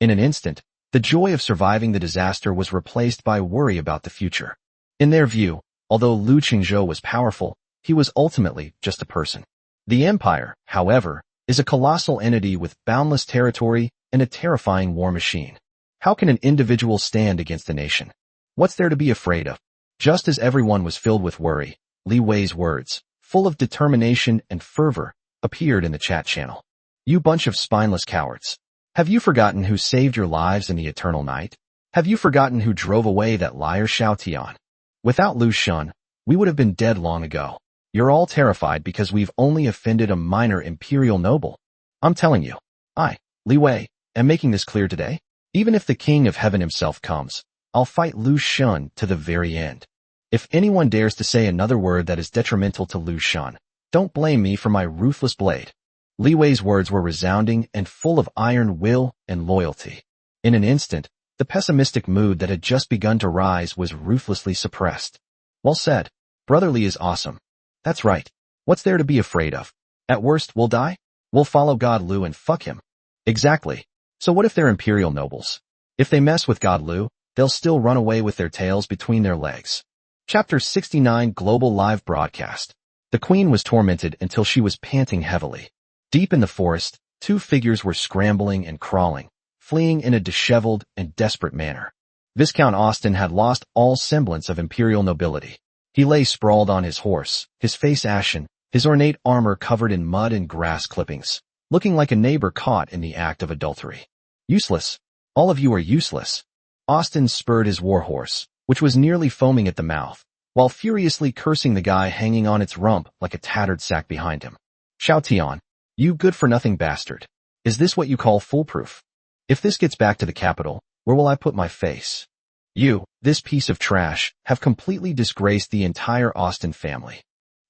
In an instant, the joy of surviving the disaster was replaced by worry about the future. In their view, although Lu Qingzhou was powerful, he was ultimately just a person. The empire, however, is a colossal entity with boundless territory and a terrifying war machine. How can an individual stand against a nation? What's there to be afraid of? Just as everyone was filled with worry, Li Wei's words, full of determination and fervor, appeared in the chat channel. You bunch of spineless cowards. Have you forgotten who saved your lives in the eternal night? Have you forgotten who drove away that liar Xiao Tian? Without Lu Shun, we would have been dead long ago. You're all terrified because we've only offended a minor imperial noble. I'm telling you, I, Li Wei, am making this clear today. Even if the King of Heaven himself comes, I'll fight Lu Shun to the very end. If anyone dares to say another word that is detrimental to Lu Shun, don't blame me for my ruthless blade. Li Wei's words were resounding and full of iron will and loyalty. In an instant, the pessimistic mood that had just begun to rise was ruthlessly suppressed. Well said. Brother Li is awesome. That's right. What's there to be afraid of? At worst, we'll die? We'll follow God Lu and fuck him. Exactly. So what if they're imperial nobles? If they mess with God Lu, they'll still run away with their tails between their legs. Chapter 69 Global Live Broadcast. The queen was tormented until she was panting heavily. Deep in the forest, two figures were scrambling and crawling, fleeing in a disheveled and desperate manner. Viscount Austin had lost all semblance of imperial nobility. He lay sprawled on his horse, his face ashen, his ornate armor covered in mud and grass clippings, looking like a neighbor caught in the act of adultery. Useless. All of you are useless. Austin spurred his warhorse, which was nearly foaming at the mouth, while furiously cursing the guy hanging on its rump like a tattered sack behind him. Xiao Tian, you good-for-nothing bastard. Is this what you call foolproof? If this gets back to the capital, where will I put my face? You, this piece of trash, have completely disgraced the entire Austin family.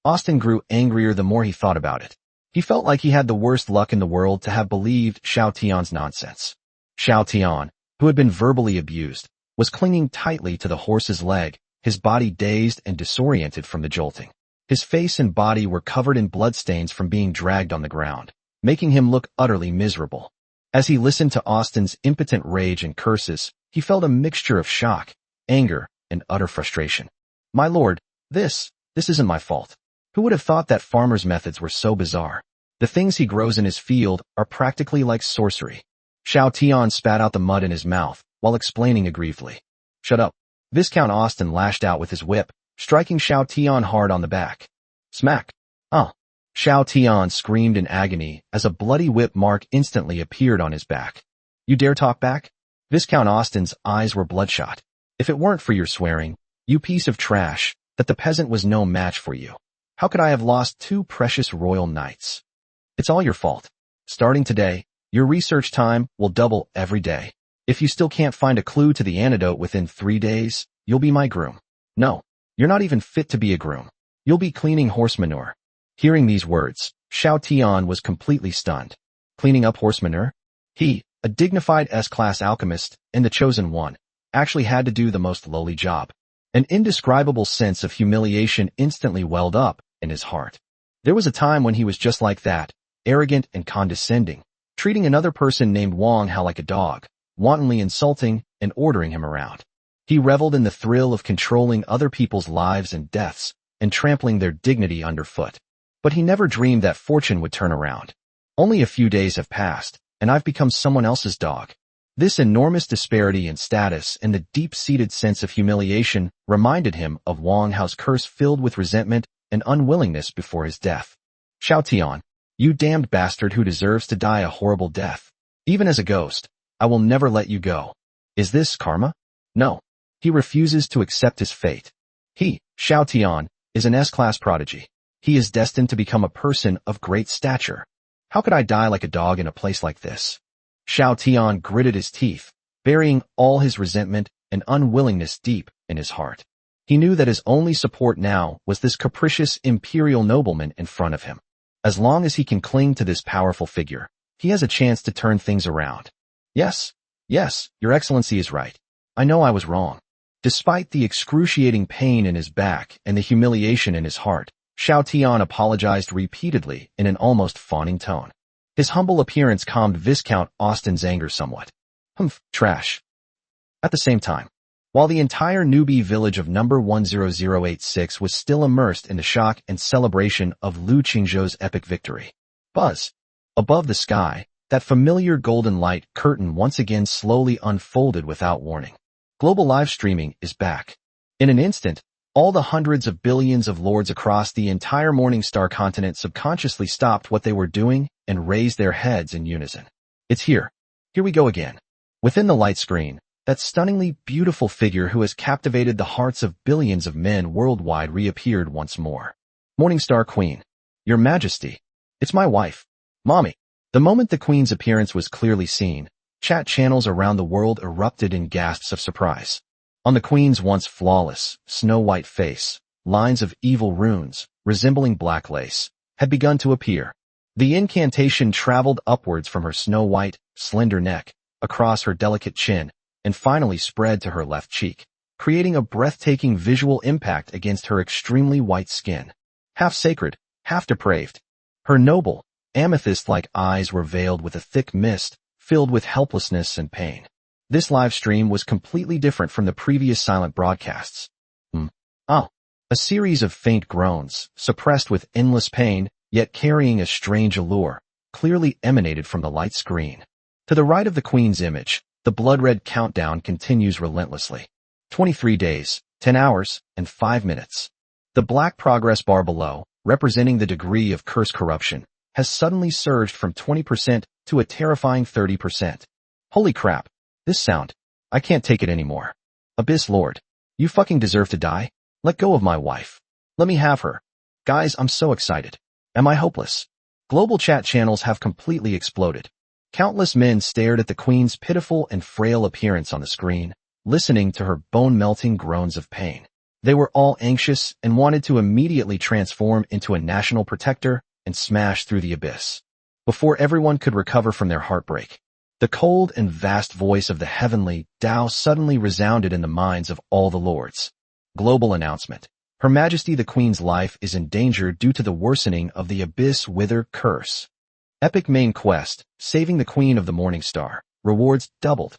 Austin grew angrier the more he thought about it. He felt like he had the worst luck in the world to have believed Xiao Tian's nonsense. Xiao Tian, who had been verbally abused, was clinging tightly to the horse's leg, his body dazed and disoriented from the jolting. His face and body were covered in bloodstains from being dragged on the ground, making him look utterly miserable. As he listened to Austin's impotent rage and curses, he felt a mixture of shock, anger, and utter frustration. My lord, this isn't my fault. Who would have thought that farmer's methods were so bizarre? The things he grows in his field are practically like sorcery. Xiao Tian spat out the mud in his mouth, while explaining aggrievedly. Shut up. Viscount Austin lashed out with his whip, striking Xiao Tian hard on the back. Smack. Xiao Tian screamed in agony as a bloody whip mark instantly appeared on his back. You dare talk back? Viscount Austin's eyes were bloodshot. If it weren't for your swearing, you piece of trash, that the peasant was no match for you. How could I have lost two precious royal knights? It's all your fault. Starting today, your research time will double every day. If you still can't find a clue to the antidote within 3 days, you'll be my groom. No, you're not even fit to be a groom. You'll be cleaning horse manure. Hearing these words, Xiao Tian was completely stunned. Cleaning up horse manure? He, a dignified S-class alchemist, and the chosen one, actually had to do the most lowly job. An indescribable sense of humiliation instantly welled up in his heart. There was a time when he was just like that, arrogant and condescending, treating another person named Wang Hao like a dog, wantonly insulting and ordering him around. He reveled in the thrill of controlling other people's lives and deaths and trampling their dignity underfoot. But he never dreamed that fortune would turn around. Only a few days have passed, and I've become someone else's dog. This enormous disparity in status and the deep-seated sense of humiliation reminded him of Wang Hao's curse filled with resentment and unwillingness before his death. Xiao Tian, you damned bastard who deserves to die a horrible death. Even as a ghost, I will never let you go. Is this karma? No. He refuses to accept his fate. He, Xiao Tian, is an S-class prodigy. He is destined to become a person of great stature. How could I die like a dog in a place like this? Xiao Tian gritted his teeth, burying all his resentment and unwillingness deep in his heart. He knew that his only support now was this capricious imperial nobleman in front of him. As long as he can cling to this powerful figure, he has a chance to turn things around. Yes, your excellency is right. I know I was wrong. Despite the excruciating pain in his back and the humiliation in his heart, Xiao Tian apologized repeatedly in an almost fawning tone. His humble appearance calmed Viscount Austin's anger somewhat. Humph, trash. At the same time, while the entire newbie village of number 10086 was still immersed in the shock and celebration of Lu Qingzhou's epic victory. Buzz. Above the sky, that familiar golden light curtain once again slowly unfolded without warning. Global live streaming is back. In an instant, all the hundreds of billions of lords across the entire Morningstar continent subconsciously stopped what they were doing and raised their heads in unison. It's here. Here we go again. Within the light screen, that stunningly beautiful figure who has captivated the hearts of billions of men worldwide reappeared once more. Morningstar Queen. Your Majesty. It's my wife. Mommy. The moment the Queen's appearance was clearly seen, chat channels around the world erupted in gasps of surprise. On the Queen's once flawless, snow-white face, lines of evil runes, resembling black lace, had begun to appear. The incantation traveled upwards from her snow-white, slender neck, across her delicate chin, and finally spread to her left cheek, creating a breathtaking visual impact against her extremely white skin. Half sacred, half depraved. Her noble, amethyst-like eyes were veiled with a thick mist, filled with helplessness and pain. This live stream was completely different from the previous silent broadcasts. A series of faint groans, suppressed with endless pain, yet carrying a strange allure, clearly emanated from the light screen. To the right of the Queen's image, the blood-red countdown continues relentlessly. 23 days, 10 hours, and 5 minutes. The black progress bar below, representing the degree of curse corruption, has suddenly surged from 20% to a terrifying 30%. Holy crap. This sound. I can't take it anymore. Abyss Lord. You fucking deserve to die? Let go of my wife. Let me have her. Guys, I'm so excited. Am I hopeless? Global chat channels have completely exploded. Countless men stared at the Queen's pitiful and frail appearance on the screen, listening to her bone-melting groans of pain. They were all anxious and wanted to immediately transform into a national protector and smash through the abyss. Before everyone could recover from their heartbreak, the cold and vast voice of the heavenly Tao suddenly resounded in the minds of all the lords. Global announcement. Her Majesty the Queen's life is in danger due to the worsening of the Abyss Wither curse. Epic main quest, saving the Queen of the Morningstar. Rewards doubled.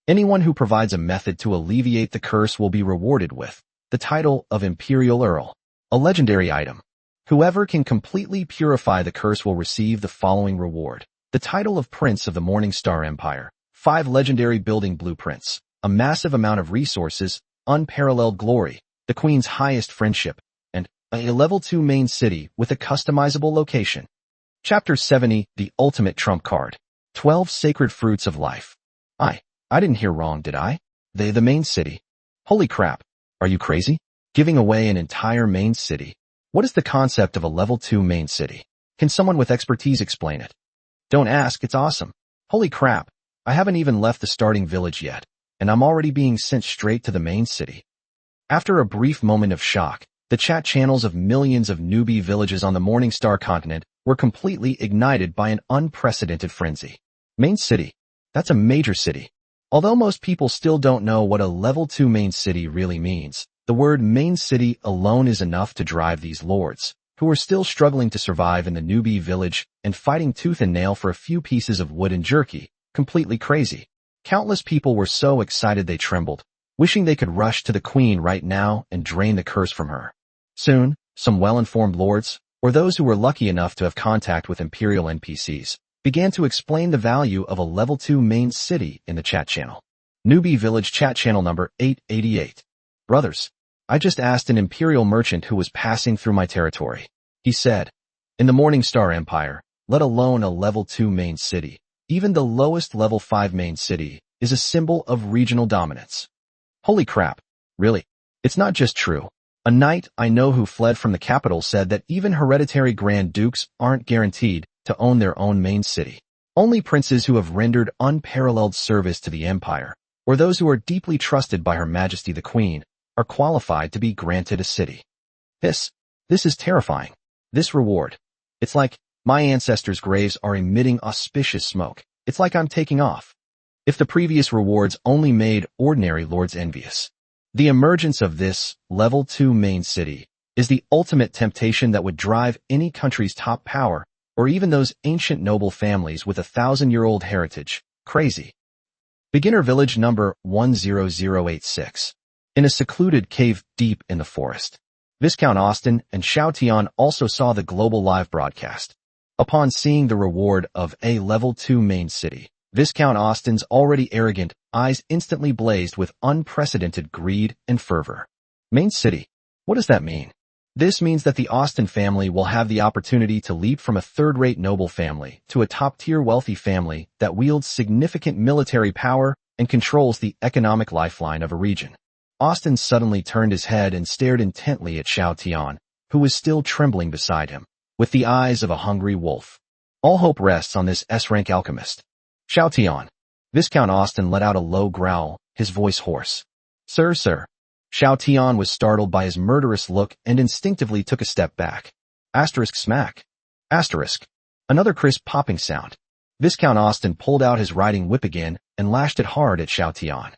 Anyone who provides a method to alleviate the curse will be rewarded with the title of Imperial Earl, a legendary item. Whoever can completely purify the curse will receive the following reward. The title of Prince of the Morningstar Empire, 5 legendary building blueprints, a massive amount of resources, unparalleled glory, the Queen's highest friendship, and a level 2 main city with a customizable location. Chapter 70, The Ultimate Trump Card. 12 Sacred Fruits of Life. I didn't hear wrong, did I? The main city. Holy crap. Are you crazy? Giving away an entire main city. What is the concept of a level 2 main city? Can someone with expertise explain it? Don't ask, it's awesome. Holy crap, I haven't even left the starting village yet, and I'm already being sent straight to the main city. After a brief moment of shock, the chat channels of millions of newbie villages on the Morningstar continent were completely ignited by an unprecedented frenzy. Main city. That's a major city. Although most people still don't know what a level 2 main city really means, the word main city alone is enough to drive these lords, who are still struggling to survive in the newbie village and fighting tooth and nail for a few pieces of wood and jerky, completely crazy. Countless people were so excited they trembled, wishing they could rush to the Queen right now and drain the curse from her. Soon, some well-informed lords, or those who were lucky enough to have contact with Imperial NPCs, began to explain the value of a level 2 main city in the chat channel. Newbie Village chat channel number 888. Brothers, I just asked an Imperial merchant who was passing through my territory. He said, in the Morningstar Empire, let alone a level 2 main city, even the lowest level 5 main city is a symbol of regional dominance. Holy crap, really? It's not just true. A knight I know who fled from the capital said that even hereditary Grand Dukes aren't guaranteed to own their own main city. Only princes who have rendered unparalleled service to the empire, or those who are deeply trusted by Her Majesty the Queen, are qualified to be granted a city. This is terrifying. This reward. It's like my ancestors' graves are emitting auspicious smoke. It's like I'm taking off. If the previous rewards only made ordinary lords envious, the emergence of this level 2 main city is the ultimate temptation that would drive any country's top power, or even those ancient noble families with a 1,000-year-old heritage, crazy. Beginner Village number 10086. In a secluded cave deep in the forest, Viscount Austin and Xiao Tian also saw the global live broadcast. Upon seeing the reward of a level 2 main city, Viscount Austin's already arrogant eyes instantly blazed with unprecedented greed and fervor. Main city? What does that mean? This means that the Austin family will have the opportunity to leap from a third-rate noble family to a top-tier wealthy family that wields significant military power and controls the economic lifeline of a region. Austin suddenly turned his head and stared intently at Xiao Tian, who was still trembling beside him, with the eyes of a hungry wolf. All hope rests on this S-rank alchemist. Xiao Tian. Viscount Austin let out a low growl, his voice hoarse. Sir. Xiao Tian was startled by his murderous look and instinctively took a step back. Asterisk smack. Asterisk. Another crisp popping sound. Viscount Austin pulled out his riding whip again and lashed it hard at Xiao Tian.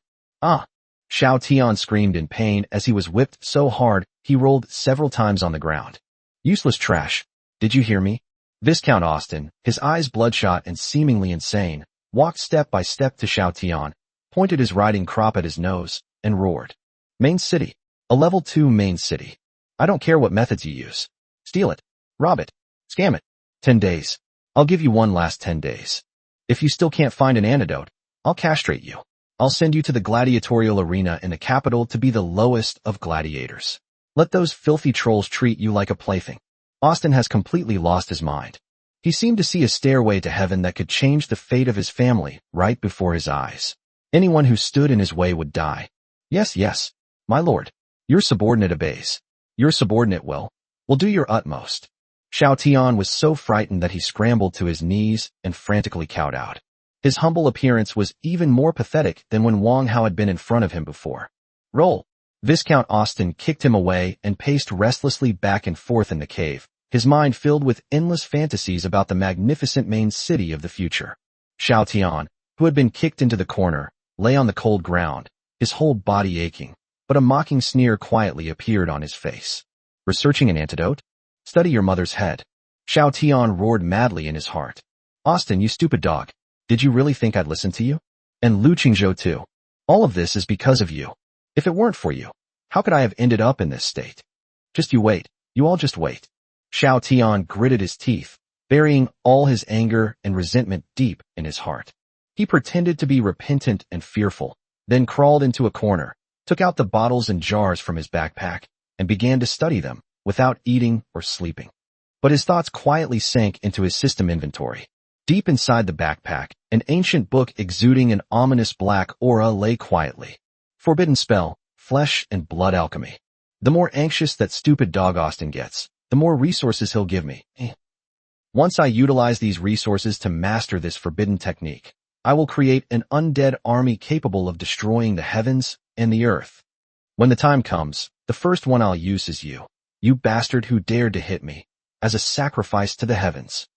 Ah! Xiao Tian screamed in pain as he was whipped so hard he rolled several times on the ground. Useless trash. Did you hear me? Viscount Austin, his eyes bloodshot and seemingly insane, walked step by step to Xiao Tian, pointed his riding crop at his nose, and roared. Main city. A level 2 main city. I don't care what methods you use. Steal it. Rob it. Scam it. 10 days. I'll give you one last 10 days. If you still can't find an antidote, I'll castrate you. I'll send you to the gladiatorial arena in the capital to be the lowest of gladiators. Let those filthy trolls treat you like a plaything. Austin has completely lost his mind. He seemed to see a stairway to heaven that could change the fate of his family right before his eyes. Anyone who stood in his way would die. Yes, my lord. Your subordinate obeys. Your subordinate will do your utmost. Xiao Tian was so frightened that he scrambled to his knees and frantically cowed out. His humble appearance was even more pathetic than when Wang Hao had been in front of him before. Roll. Viscount Austin kicked him away and paced restlessly back and forth in the cave, his mind filled with endless fantasies about the magnificent main city of the future. Xiao Tian, who had been kicked into the corner, lay on the cold ground, his whole body aching, but a mocking sneer quietly appeared on his face. Researching an antidote? Study your mother's head. Xiao Tian roared madly in his heart. Austin, you stupid dog. Did you really think I'd listen to you? And Lu Qingzhou too. All of this is because of you. If it weren't for you, how could I have ended up in this state? Just you wait. You all just wait. Xiao Tian gritted his teeth, burying all his anger and resentment deep in his heart. He pretended to be repentant and fearful, then crawled into a corner, took out the bottles and jars from his backpack, and began to study them, without eating or sleeping. But his thoughts quietly sank into his system inventory. Deep inside the backpack, an ancient book exuding an ominous black aura lay quietly. Forbidden spell, flesh and blood alchemy. The more anxious that stupid dog Austin gets, the more resources he'll give me. Once I utilize these resources to master this forbidden technique, I will create an undead army capable of destroying the heavens and the earth. When the time comes, the first one I'll use is you bastard who dared to hit me, as a sacrifice to the heavens.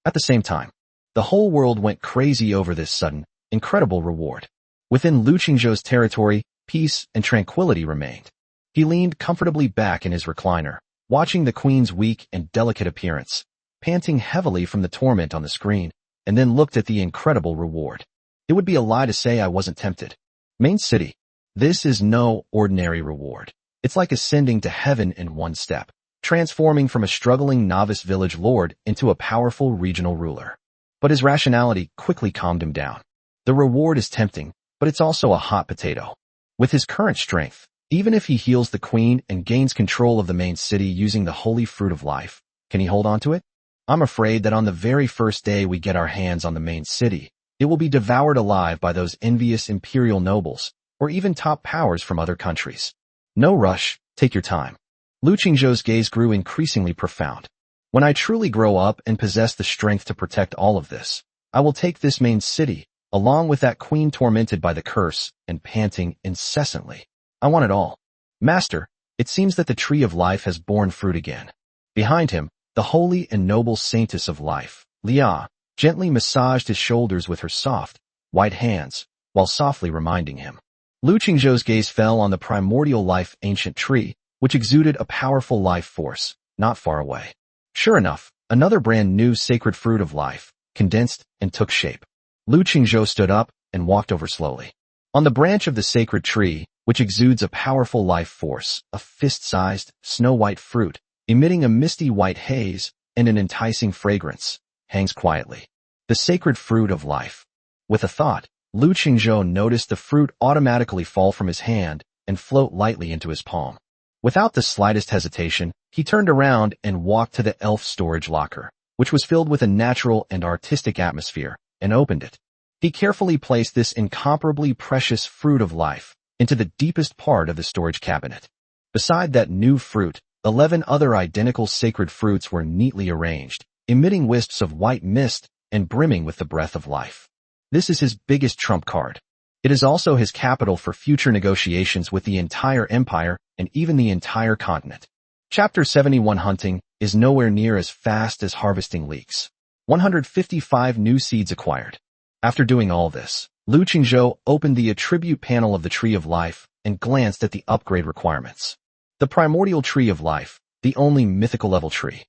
At the same time, the whole world went crazy over this sudden, incredible reward. Within Lu Qingzhou's territory, peace and tranquility remained. He leaned comfortably back in his recliner, watching the queen's weak and delicate appearance, panting heavily from the torment on the screen, and then looked at the incredible reward. It would be a lie to say I wasn't tempted. Main city. This is no ordinary reward. It's like ascending to heaven in one step, transforming from a struggling novice village lord into a powerful regional ruler. But his rationality quickly calmed him down. The reward is tempting, but it's also a hot potato. With his current strength, even if he heals the queen and gains control of the main city using the holy fruit of life, can he hold on to it? I'm afraid that on the very first day we get our hands on the main city, it will be devoured alive by those envious imperial nobles, or even top powers from other countries. No rush, take your time. Lu Qingzhou's gaze grew increasingly profound. When I truly grow up and possess the strength to protect all of this, I will take this main city, along with that queen tormented by the curse and panting incessantly. I want it all. Master, it seems that the tree of life has borne fruit again. Behind him, the holy and noble saintess of life, Lia, gently massaged his shoulders with her soft, white hands, while softly reminding him. Lu Qingzhou's gaze fell on the primordial life ancient tree, which exuded a powerful life force, not far away. Sure enough, another brand new sacred fruit of life, condensed and took shape. Lu Qingzhou stood up and walked over slowly. On the branch of the sacred tree, which exudes a powerful life force, a fist-sized, snow-white fruit, emitting a misty white haze and an enticing fragrance, hangs quietly. The sacred fruit of life. With a thought, Lu Qingzhou noticed the fruit automatically fall from his hand and float lightly into his palm. Without the slightest hesitation, he turned around and walked to the elf storage locker, which was filled with a natural and artistic atmosphere, and opened it. He carefully placed this incomparably precious fruit of life into the deepest part of the storage cabinet. Beside that new fruit, 11 other identical sacred fruits were neatly arranged, emitting wisps of white mist and brimming with the breath of life. This is his biggest trump card. It is also his capital for future negotiations with the entire empire and even the entire continent. Chapter 71 Hunting is nowhere near as fast as harvesting leeks. 155 new seeds acquired. After doing all this, Lu Qingzhou opened the attribute panel of the Tree of Life and glanced at the upgrade requirements. The Primordial Tree of Life, the only mythical level tree.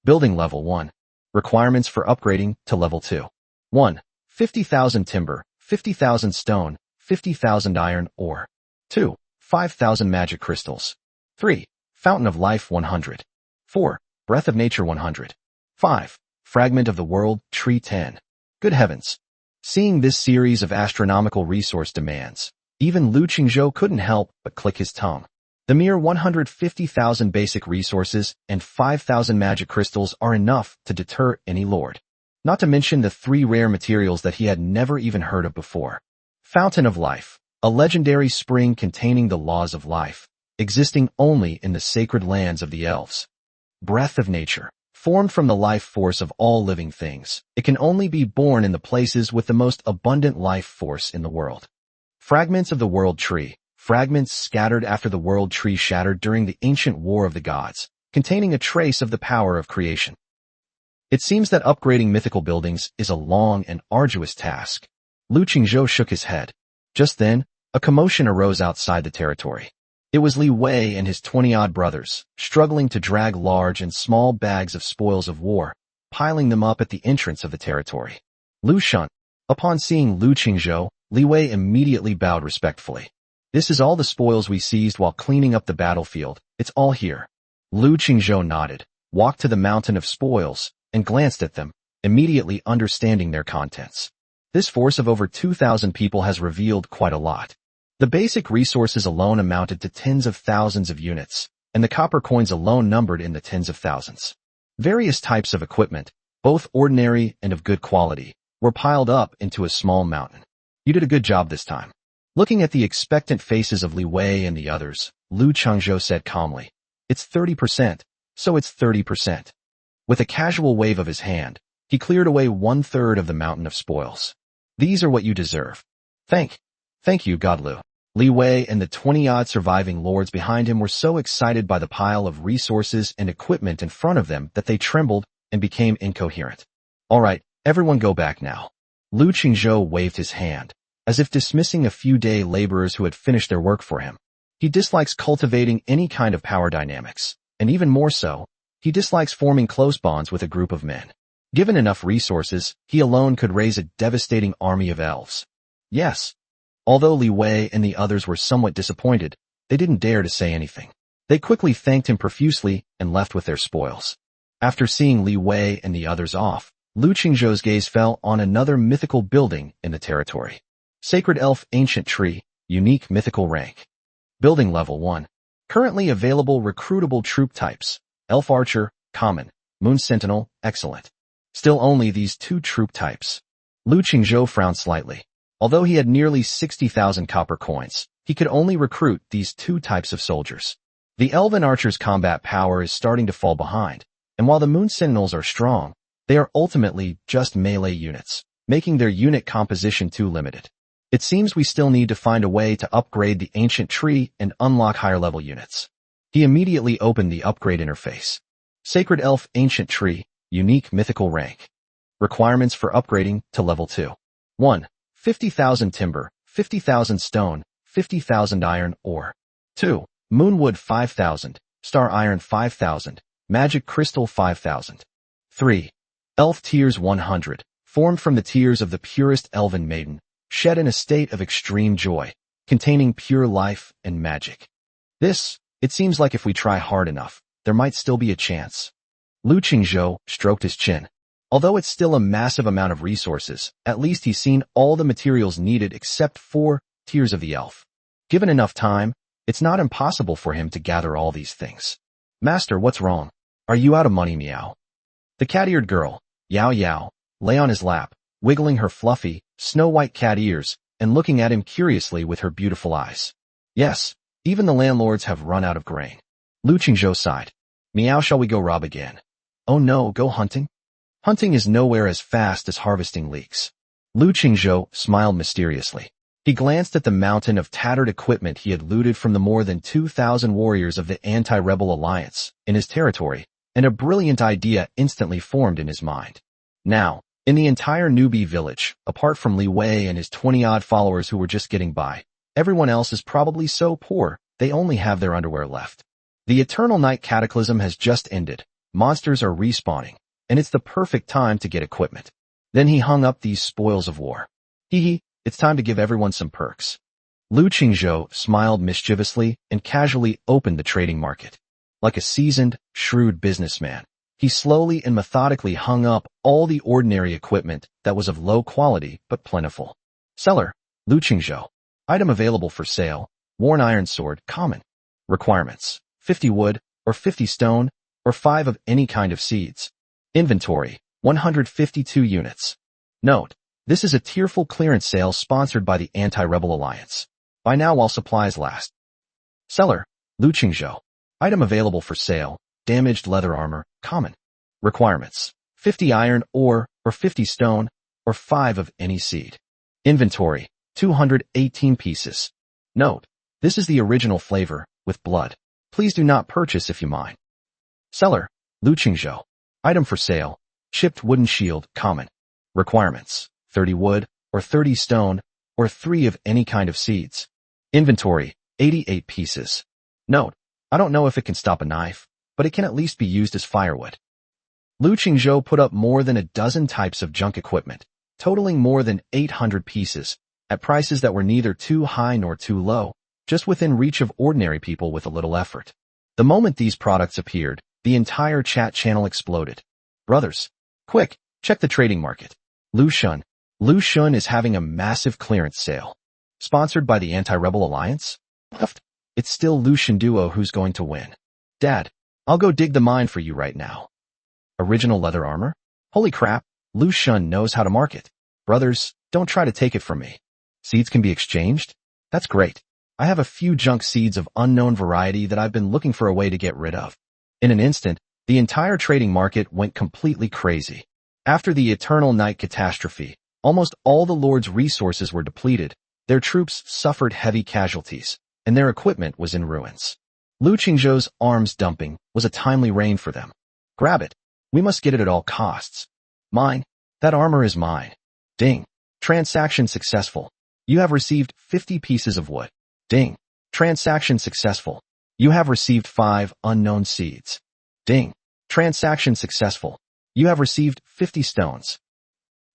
Building level 1. Requirements for upgrading to level 2. 1. 50,000 timber, 50,000 stone, 50,000 iron ore. 2. 5,000 magic crystals. 3. Fountain of Life 100. 4. Breath of Nature 100. 5. Fragment of the World Tree 10. Good heavens! Seeing this series of astronomical resource demands, even Lu Qingzhou couldn't help but click his tongue. The mere 150,000 basic resources and 5,000 magic crystals are enough to deter any lord. Not to mention the 3 rare materials that he had never even heard of before. Fountain of Life, a legendary spring containing the laws of life, existing only in the sacred lands of the Elves. Breath of Nature, formed from the life force of all living things. It can only be born in the places with the most abundant life force in the world. Fragments of the World Tree, fragments scattered after the World Tree shattered during the ancient War of the Gods, containing a trace of the power of creation. It seems that upgrading mythical buildings is a long and arduous task. Lu Qingzhou shook his head. Just then, a commotion arose outside the territory. It was Li Wei and his 20-odd brothers, struggling to drag large and small bags of spoils of war, piling them up at the entrance of the territory. Lu Shun. Upon seeing Lu Qingzhou, Li Wei immediately bowed respectfully. This is all the spoils we seized while cleaning up the battlefield. It's all here. Lu Qingzhou nodded, walked to the mountain of spoils, and glanced at them, immediately understanding their contents. This force of over 2,000 people has revealed quite a lot. The basic resources alone amounted to tens of thousands of units, and the copper coins alone numbered in the tens of thousands. Various types of equipment, both ordinary and of good quality, were piled up into a small mountain. You did a good job this time. Looking at the expectant faces of Li Wei and the others, Lu Qingzhou said calmly, "It's 30%, so it's 30%. With a casual wave of his hand, he cleared away 1/3 of the mountain of spoils. "These are what you deserve." Thank you, Godlu." Li Wei and the 20-odd surviving lords behind him were so excited by the pile of resources and equipment in front of them that they trembled and became incoherent. "All right, everyone go back now." Lu Qingzhou waved his hand, as if dismissing a few day laborers who had finished their work for him. He dislikes cultivating any kind of power dynamics, and even more so, he dislikes forming close bonds with a group of men. Given enough resources, he alone could raise a devastating army of elves. Yes. Although Li Wei and the others were somewhat disappointed, they didn't dare to say anything. They quickly thanked him profusely and left with their spoils. After seeing Li Wei and the others off, Lu Qingzhou's gaze fell on another mythical building in the territory. Sacred Elf Ancient Tree, Unique Mythical Rank. Building Level 1. Currently available recruitable troop types. Elf Archer, Common. Moon Sentinel, Excellent. Still only these 2 troop types. Lu Qingzhou frowned slightly. Although he had nearly 60,000 copper coins, he could only recruit these 2 types of soldiers. The Elven Archer's combat power is starting to fall behind, and while the Moon Sentinels are strong, they are ultimately just melee units, making their unit composition too limited. It seems we still need to find a way to upgrade the ancient tree and unlock higher level units. He immediately opened the upgrade interface. Sacred Elf Ancient Tree, Unique Mythical Rank. Requirements for upgrading to level 2. 1. 50,000 timber, 50,000 stone, 50,000 iron ore. 2. Moonwood 5,000, Star Iron 5,000, Magic Crystal 5,000. 3. Elf Tears 100, formed from the tears of the purest elven maiden, shed in a state of extreme joy, containing pure life and magic. It seems like if we try hard enough, there might still be a chance. Lu Qingzhou stroked his chin. Although it's still a massive amount of resources, at least he's seen all the materials needed except 4 Tears of the Elf. Given enough time, it's not impossible for him to gather all these things. Master, what's wrong? Are you out of money, Meow? The cat-eared girl, Yao Yao, lay on his lap, wiggling her fluffy, snow-white cat ears, and looking at him curiously with her beautiful eyes. Yes, even the landlords have run out of grain. Lu Qingzhou sighed. Meow, shall we go rob again? Oh no, go hunting? Hunting is nowhere as fast as harvesting leeks. Lu Qingzhou smiled mysteriously. He glanced at the mountain of tattered equipment he had looted from the more than 2,000 warriors of the anti-rebel alliance in his territory, and a brilliant idea instantly formed in his mind. Now, in the entire newbie village, apart from Li Wei and his 20-odd followers who were just getting by, everyone else is probably so poor, they only have their underwear left. The Eternal Night Cataclysm has just ended, monsters are respawning, and it's the perfect time to get equipment. Then he hung up these spoils of war. Hee, it's time to give everyone some perks. Lu Qingzhou smiled mischievously and casually opened the trading market. Like a seasoned, shrewd businessman, he slowly and methodically hung up all the ordinary equipment that was of low quality but plentiful. Seller, Lu Qingzhou. Item available for sale, worn iron sword, common. Requirements, 50 wood, or 50 stone, or 5 of any kind of seeds. Inventory, 152 units. Note, this is a tearful clearance sale sponsored by the Anti-Rebel Alliance. Buy now while supplies last. Seller, Lu Qingzhou. Item available for sale, damaged leather armor, common. Requirements, 50 iron ore, or 50 stone, or 5 of any seed. Inventory, 218 pieces. Note, this is the original flavor, with blood. Please do not purchase if you mind. Seller, Lu Qingzhou. Item for sale, chipped wooden shield, common. Requirements, 30 wood, or 30 stone, or 3 of any kind of seeds. Inventory, 88 pieces. Note, I don't know if it can stop a knife, but it can at least be used as firewood. Lu Qingzhou put up more than a dozen types of junk equipment, totaling more than 800 pieces, at prices that were neither too high nor too low, just within reach of ordinary people with a little effort. The moment these products appeared, the entire chat channel exploded. Brothers, quick, check the trading market. Lu Shun is having a massive clearance sale. Sponsored by the Anti-Rebel Alliance? It's still Lu Shun Duo who's going to win. Dad, I'll go dig the mine for you right now. Original leather armor? Holy crap, Lu Shun knows how to market. Brothers, don't try to take it from me. Seeds can be exchanged? That's great. I have a few junk seeds of unknown variety that I've been looking for a way to get rid of. In an instant, the entire trading market went completely crazy. After the Eternal Night catastrophe, almost all the Lord's resources were depleted, their troops suffered heavy casualties, and their equipment was in ruins. Lu Qingzhou's arms dumping was a timely rein for them. Grab it. We must get it at all costs. Mine. That armor is mine. Ding. Transaction successful. You have received 50 pieces of wood. Ding. Transaction successful. You have received 5 unknown seeds. Ding. Transaction successful. You have received 50 stones.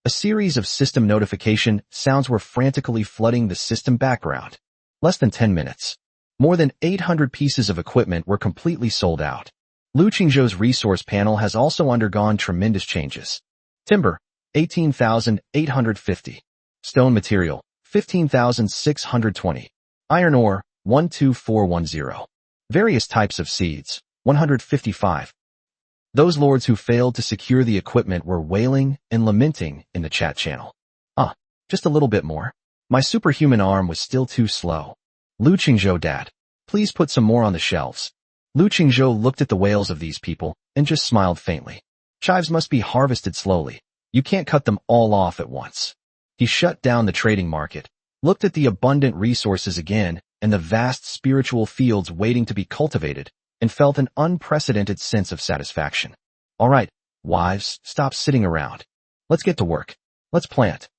A series of system notification sounds were frantically flooding the system background. Less than 10 minutes. More than 800 pieces of equipment were completely sold out. Lu Qingzhou's resource panel has also undergone tremendous changes. Timber, 18,850. Stone material, 15,620. Iron ore, 12410. Various types of seeds, 155. Those lords who failed to secure the equipment were wailing and lamenting in the chat channel. Just a little bit more. My superhuman arm was still too slow. Lu Qingzhou, Dad, please put some more on the shelves. Lu Qingzhou looked at the wails of these people and just smiled faintly. Chives must be harvested slowly. You can't cut them all off at once. He shut down the trading market, looked at the abundant resources again and the vast spiritual fields waiting to be cultivated, and felt an unprecedented sense of satisfaction. All right, wives, stop sitting around. Let's get to work. Let's plant.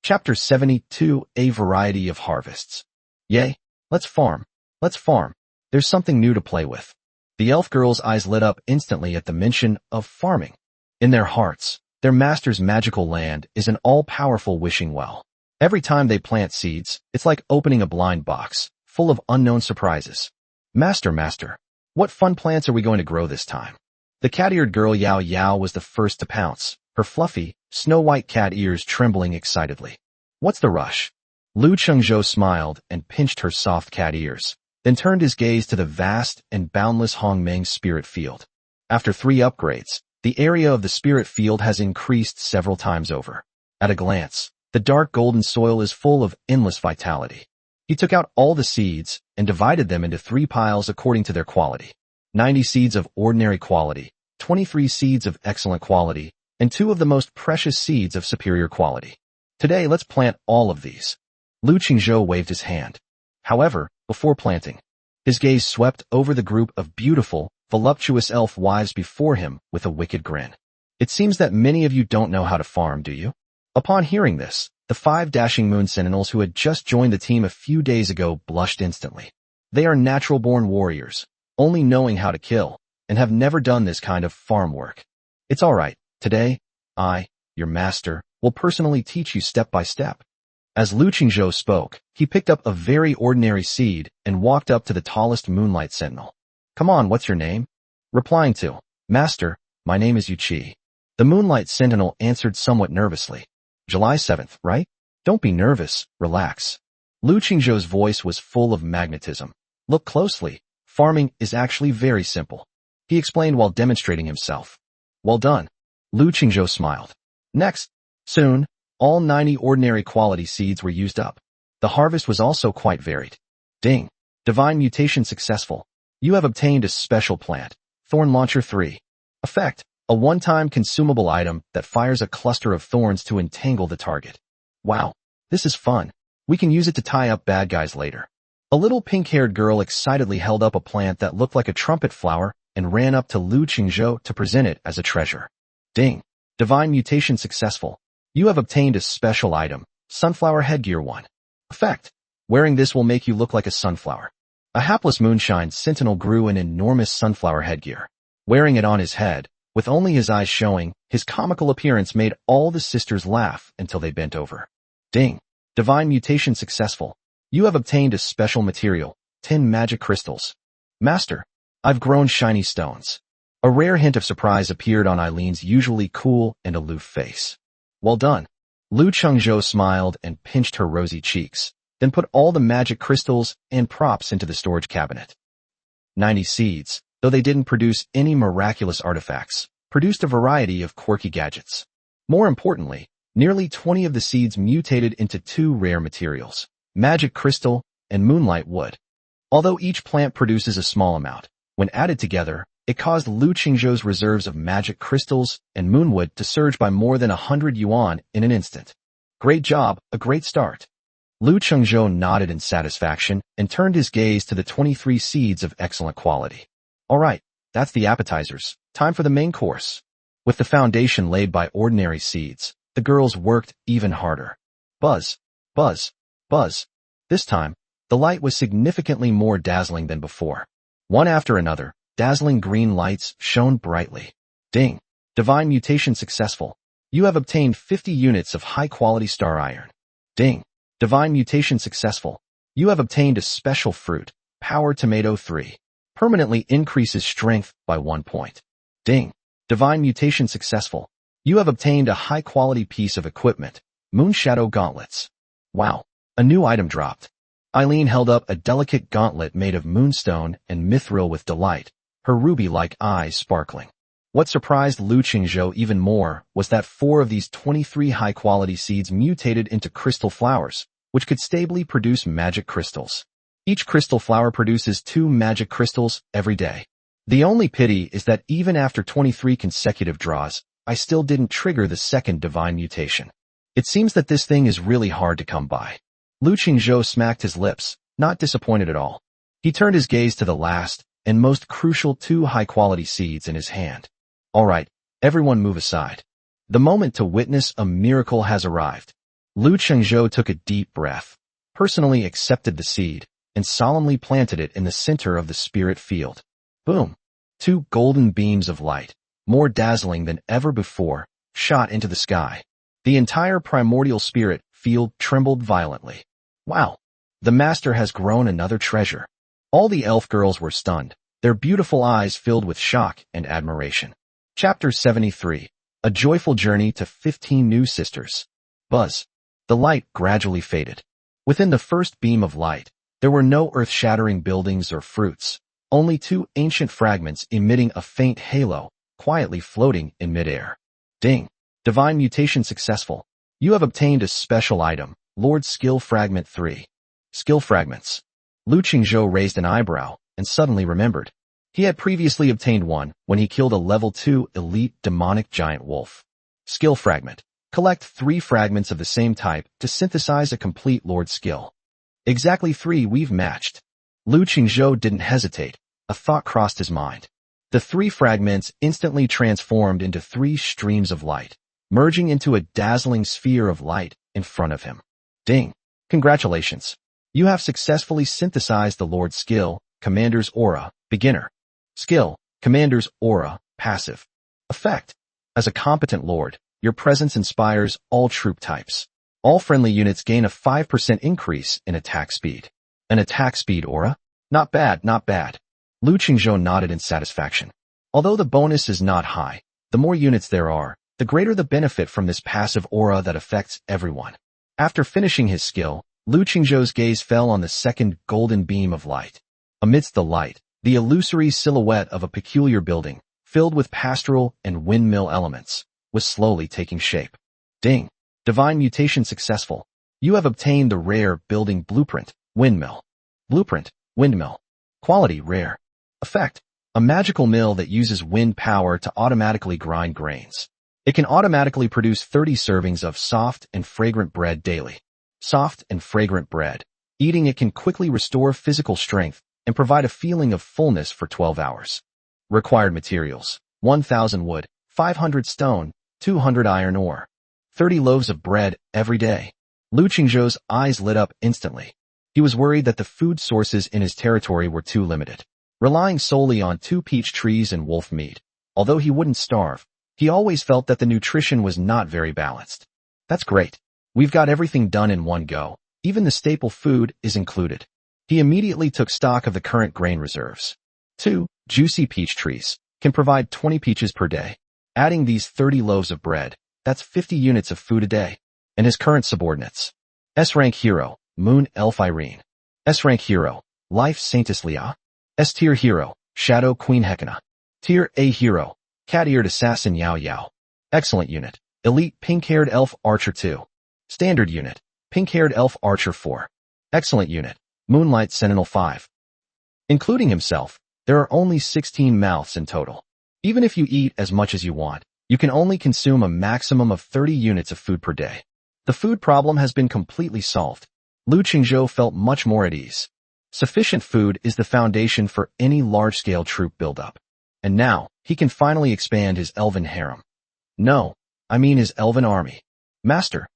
Chapter 72, A Variety of Harvests. Yay, let's farm. Let's farm. There's something new to play with. The elf girl's eyes lit up instantly at the mention of farming. In their hearts, their master's magical land is an all-powerful wishing well. Every time they plant seeds, it's like opening a blind box, full of unknown surprises. Master, what fun plants are we going to grow this time? The cat-eared girl Yao Yao was the first to pounce, her fluffy, snow-white cat ears trembling excitedly. What's the rush? Lu Chengzhou smiled and pinched her soft cat ears, then turned his gaze to the vast and boundless Hongmeng spirit field. After 3 upgrades, the area of the spirit field has increased several times over. At a glance, the dark golden soil is full of endless vitality. He took out all the seeds and divided them into 3 piles according to their quality. 90 seeds of ordinary quality, 23 seeds of excellent quality, and 2 of the most precious seeds of superior quality. Today, let's plant all of these. Lu Qingzhou waved his hand. However, before planting, his gaze swept over the group of beautiful, voluptuous elf wives before him with a wicked grin. It seems that many of you don't know how to farm, do you? Upon hearing this, the 5 dashing moon sentinels who had just joined the team a few days ago blushed instantly. They are natural-born warriors, only knowing how to kill, and have never done this kind of farm work. It's all right. Today, I, your master, will personally teach you step by step. As Lu Qingzhou spoke, he picked up a very ordinary seed and walked up to the tallest moonlight sentinel. Come on, what's your name? Replying to, Master, my name is Yuqi. The moonlight sentinel answered somewhat nervously. July 7th, right? Don't be nervous, relax. Lu Qingzhou's voice was full of magnetism. Look closely. Farming is actually very simple. He explained while demonstrating himself. Well done. Lu Qingzhou smiled. Next, soon, all 90 ordinary quality seeds were used up. The harvest was also quite varied. Ding. Divine mutation successful. You have obtained a special plant, Thorn Launcher 3. Effect, a one-time consumable item that fires a cluster of thorns to entangle the target. Wow, this is fun. We can use it to tie up bad guys later. A little pink-haired girl excitedly held up a plant that looked like a trumpet flower and ran up to Lu Qingzhou to present it as a treasure. Ding. Divine mutation successful. You have obtained a special item, Sunflower Headgear 1. Effect, wearing this will make you look like a sunflower. A hapless moonshine sentinel grew an enormous sunflower headgear. Wearing it on his head, with only his eyes showing, his comical appearance made all the sisters laugh until they bent over. Ding. Divine mutation successful. You have obtained a special material, 10 magic crystals. Master, I've grown shiny stones. A rare hint of surprise appeared on Eileen's usually cool and aloof face. Well done. Lu Chengzhou smiled and pinched her rosy cheeks, then put all the magic crystals and props into the storage cabinet. 90 seeds, though they didn't produce any miraculous artifacts, produced a variety of quirky gadgets. More importantly, nearly 20 of the seeds mutated into 2 rare materials, magic crystal and moonlight wood. Although each plant produces a small amount, when added together, it caused Lu Qingzhou's reserves of magic crystals and moonwood to surge by more than 100 yuan in an instant. Great job, a great start. Lu Qingzhou nodded in satisfaction and turned his gaze to the 23 seeds of excellent quality. All right, that's the appetizers. Time for the main course. With the foundation laid by ordinary seeds, the girls worked even harder. Buzz, buzz, buzz. This time, the light was significantly more dazzling than before. One after another, dazzling green lights shone brightly. Ding. Divine mutation successful. You have obtained 50 units of high-quality star iron. Ding. Divine mutation successful. You have obtained a special fruit, Power Tomato 3. Permanently increases strength by 1 point. Ding. Divine mutation successful. You have obtained a high-quality piece of equipment, Moonshadow Gauntlets. Wow. A new item dropped. Eileen held up a delicate gauntlet made of moonstone and mithril with delight, her ruby-like eyes sparkling. What surprised Lu Qingzhou even more was that 4 of these 23 high-quality seeds mutated into crystal flowers, which could stably produce magic crystals. Each crystal flower produces 2 magic crystals every day. The only pity is that even after 23 consecutive draws, I still didn't trigger the second divine mutation. It seems that this thing is really hard to come by. Lu Qingzhou smacked his lips, not disappointed at all. He turned his gaze to the last and most crucial 2 high-quality seeds in his hand. All right, everyone move aside. The moment to witness a miracle has arrived. Lu Qingzhou took a deep breath, personally accepted the seed, and solemnly planted it in the center of the spirit field. Boom! 2 golden beams of light, more dazzling than ever before, shot into the sky. The entire primordial spirit field trembled violently. Wow! The master has grown another treasure. All the elf girls were stunned, their beautiful eyes filled with shock and admiration. Chapter 73. A joyful journey to 15 new sisters. Buzz. The light gradually faded. Within the first beam of light, there were no earth-shattering buildings or fruits, only 2 ancient fragments emitting a faint halo, quietly floating in midair. Ding! Divine mutation successful. You have obtained a special item, Lord Skill Fragment 3. Skill Fragments. Lu Qingzhou raised an eyebrow and suddenly remembered. He had previously obtained one when he killed a level 2 elite demonic giant wolf. Skill Fragment. Collect 3 fragments of the same type to synthesize a complete Lord skill. Exactly 3 we've matched. Lu Qingzhou didn't hesitate. A thought crossed his mind. The 3 fragments instantly transformed into 3 streams of light, merging into a dazzling sphere of light in front of him. Ding! Congratulations! You have successfully synthesized the Lord skill, Commander's Aura, Beginner. Skill, Commander's Aura, Passive. Effect. As a competent Lord, your presence inspires all troop types. All friendly units gain a 5% increase in attack speed. An attack speed aura? Not bad, not bad. Lu Qingzhou nodded in satisfaction. Although the bonus is not high, the more units there are, the greater the benefit from this passive aura that affects everyone. After finishing his skill, Lu Qingzhou's gaze fell on the second golden beam of light. Amidst the light, the illusory silhouette of a peculiar building, filled with pastoral and windmill elements, was slowly taking shape. Ding! Divine mutation successful. You have obtained the rare building blueprint, windmill. Blueprint, windmill. Quality rare. Effect. A magical mill that uses wind power to automatically grind grains. It can automatically produce 30 servings of soft and fragrant bread daily. Soft and fragrant bread. Eating it can quickly restore physical strength and provide a feeling of fullness for 12 hours. Required materials. 1,000 wood, 500 stone, 200 iron ore. 30 loaves of bread every day. Lu Qingzhou's eyes lit up instantly. He was worried that the food sources in his territory were too limited. Relying solely on 2 peach trees and wolf meat, although he wouldn't starve, he always felt that the nutrition was not very balanced. That's great. We've got everything done in one go. Even the staple food is included. He immediately took stock of the current grain reserves. 2 juicy peach trees can provide 20 peaches per day. Adding these 30 loaves of bread, that's 50 units of food a day. And his current subordinates. S-rank hero, Moon Elf Irene. S-rank hero, Life Saintess Leah. S-tier hero, Shadow Queen Hekina. Tier A hero, Cat-eared Assassin Yao Yao. Excellent unit, Elite Pink-haired Elf Archer 2. Standard unit, Pink-haired Elf Archer 4. Excellent unit, Moonlight Sentinel 5. Including himself, there are only 16 mouths in total. Even if you eat as much as you want, you can only consume a maximum of 30 units of food per day. The food problem has been completely solved. Lu Qingzhou felt much more at ease. Sufficient food is the foundation for any large-scale troop buildup. And now, he can finally expand his elven harem. No, I mean his elven army. Master,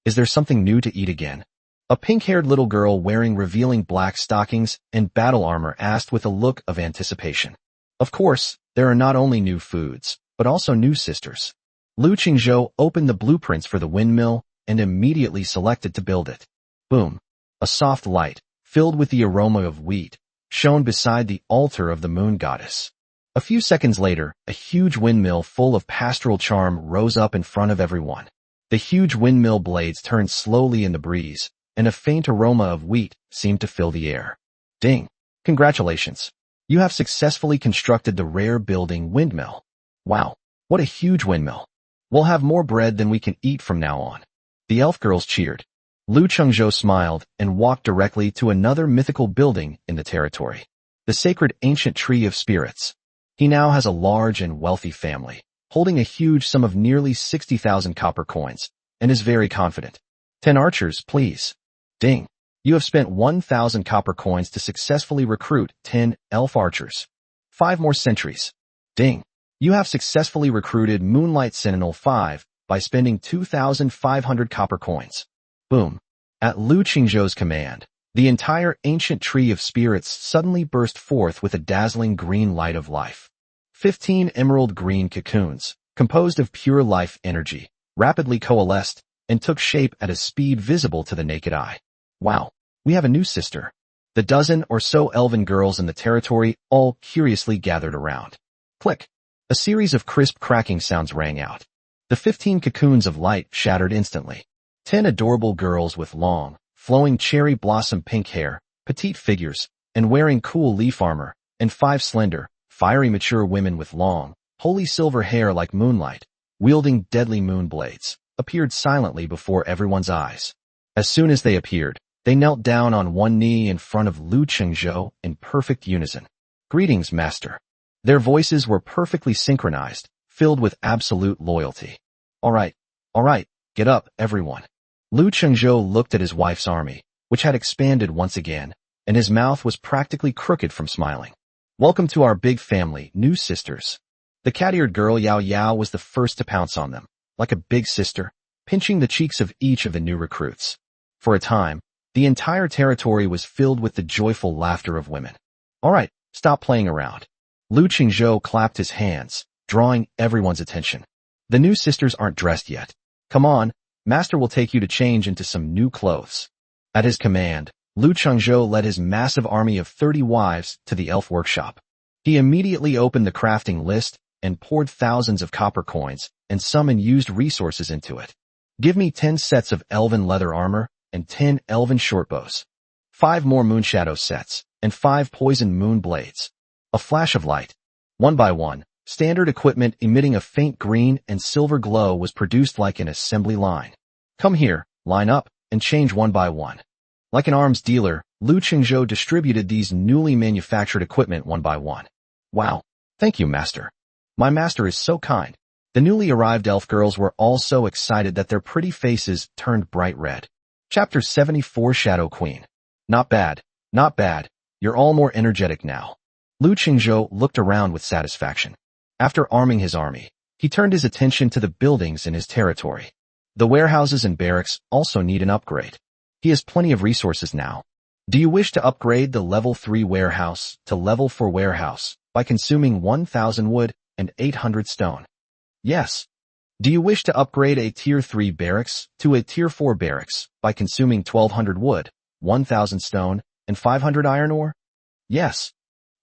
is there something new to eat again? A pink-haired little girl wearing revealing black stockings and battle armor asked with a look of anticipation. Of course, there are not only new foods, but also new sisters. Lu Qingzhou opened the blueprints for the windmill and immediately selected to build it. Boom! A soft light, filled with the aroma of wheat, shone beside the altar of the moon goddess. A few seconds later, a huge windmill full of pastoral charm rose up in front of everyone. The huge windmill blades turned slowly in the breeze, and a faint aroma of wheat seemed to fill the air. Ding! Congratulations! You have successfully constructed the rare building windmill. Wow, what a huge windmill! We'll have more bread than we can eat from now on. The elf girls cheered. Lu Qingzhou smiled and walked directly to another mythical building in the territory. The sacred ancient tree of spirits. He now has a large and wealthy family, holding a huge sum of nearly 60,000 copper coins, and is very confident. 10 archers, please. Ding. You have spent 1,000 copper coins to successfully recruit 10 elf archers. 5 more sentries. Ding. You have successfully recruited Moonlight Sentinel 5 by spending 2,500 copper coins. Boom. At Lu Qingzhou's command, The entire ancient tree of spirits suddenly burst forth with a dazzling green light of life. 15 emerald green cocoons, composed of pure life energy, rapidly coalesced and took shape at a speed visible to the naked eye. Wow, we have a new sister. The dozen or so elven girls in the territory all curiously gathered around. Click. A series of crisp cracking sounds rang out. The 15 cocoons of light shattered instantly. 10 adorable girls with long, flowing cherry blossom pink hair, petite figures, and wearing cool leaf armor, and 5 slender, fiery mature women with long, holy silver hair like moonlight, wielding deadly moon blades, appeared silently before everyone's eyes. As soon as they appeared, they knelt down on one knee in front of Lu Chengzhou in perfect unison. Greetings, master. Their voices were perfectly synchronized, filled with absolute loyalty. All right, get up, everyone. Lu Chengzhou looked at his wife's army, which had expanded once again, and his mouth was practically crooked from smiling. Welcome to our big family, new sisters. The cat-eared girl Yao Yao was the first to pounce on them, like a big sister, pinching the cheeks of each of the new recruits. For a time, the entire territory was filled with the joyful laughter of women. All right, stop playing around. Lu Chengzhou clapped his hands, drawing everyone's attention. The new sisters aren't dressed yet. Come on, Master will take you to change into some new clothes. At his command, Lu Chengzhou led his massive army of 30 wives to the elf workshop. He immediately opened the crafting list and poured thousands of copper coins and some unused resources into it. Give me 10 sets of elven leather armor and 10 elven shortbows. 5 more moonshadow sets and 5 poison moon blades. A flash of light. One by one, standard equipment emitting a faint green and silver glow was produced like an assembly line. Come here, line up, and change one by one. Like an arms dealer, Lu Chengzhou distributed these newly manufactured equipment one by one. Wow, thank you, master. My master is so kind. The newly arrived elf girls were all so excited that their pretty faces turned bright red. Chapter 74 Shadow Queen. Not bad, not bad. You're all more energetic now. Lu Chengzhou looked around with satisfaction. After arming his army, he turned his attention to the buildings in his territory. The warehouses and barracks also need an upgrade. He has plenty of resources now. Do you wish to upgrade the level 3 warehouse to level 4 warehouse by consuming 1,000 wood and 800 stone? Yes. Do you wish to upgrade a tier 3 barracks to a tier 4 barracks by consuming 1,200 wood, 1,000 stone, and 500 iron ore? Yes.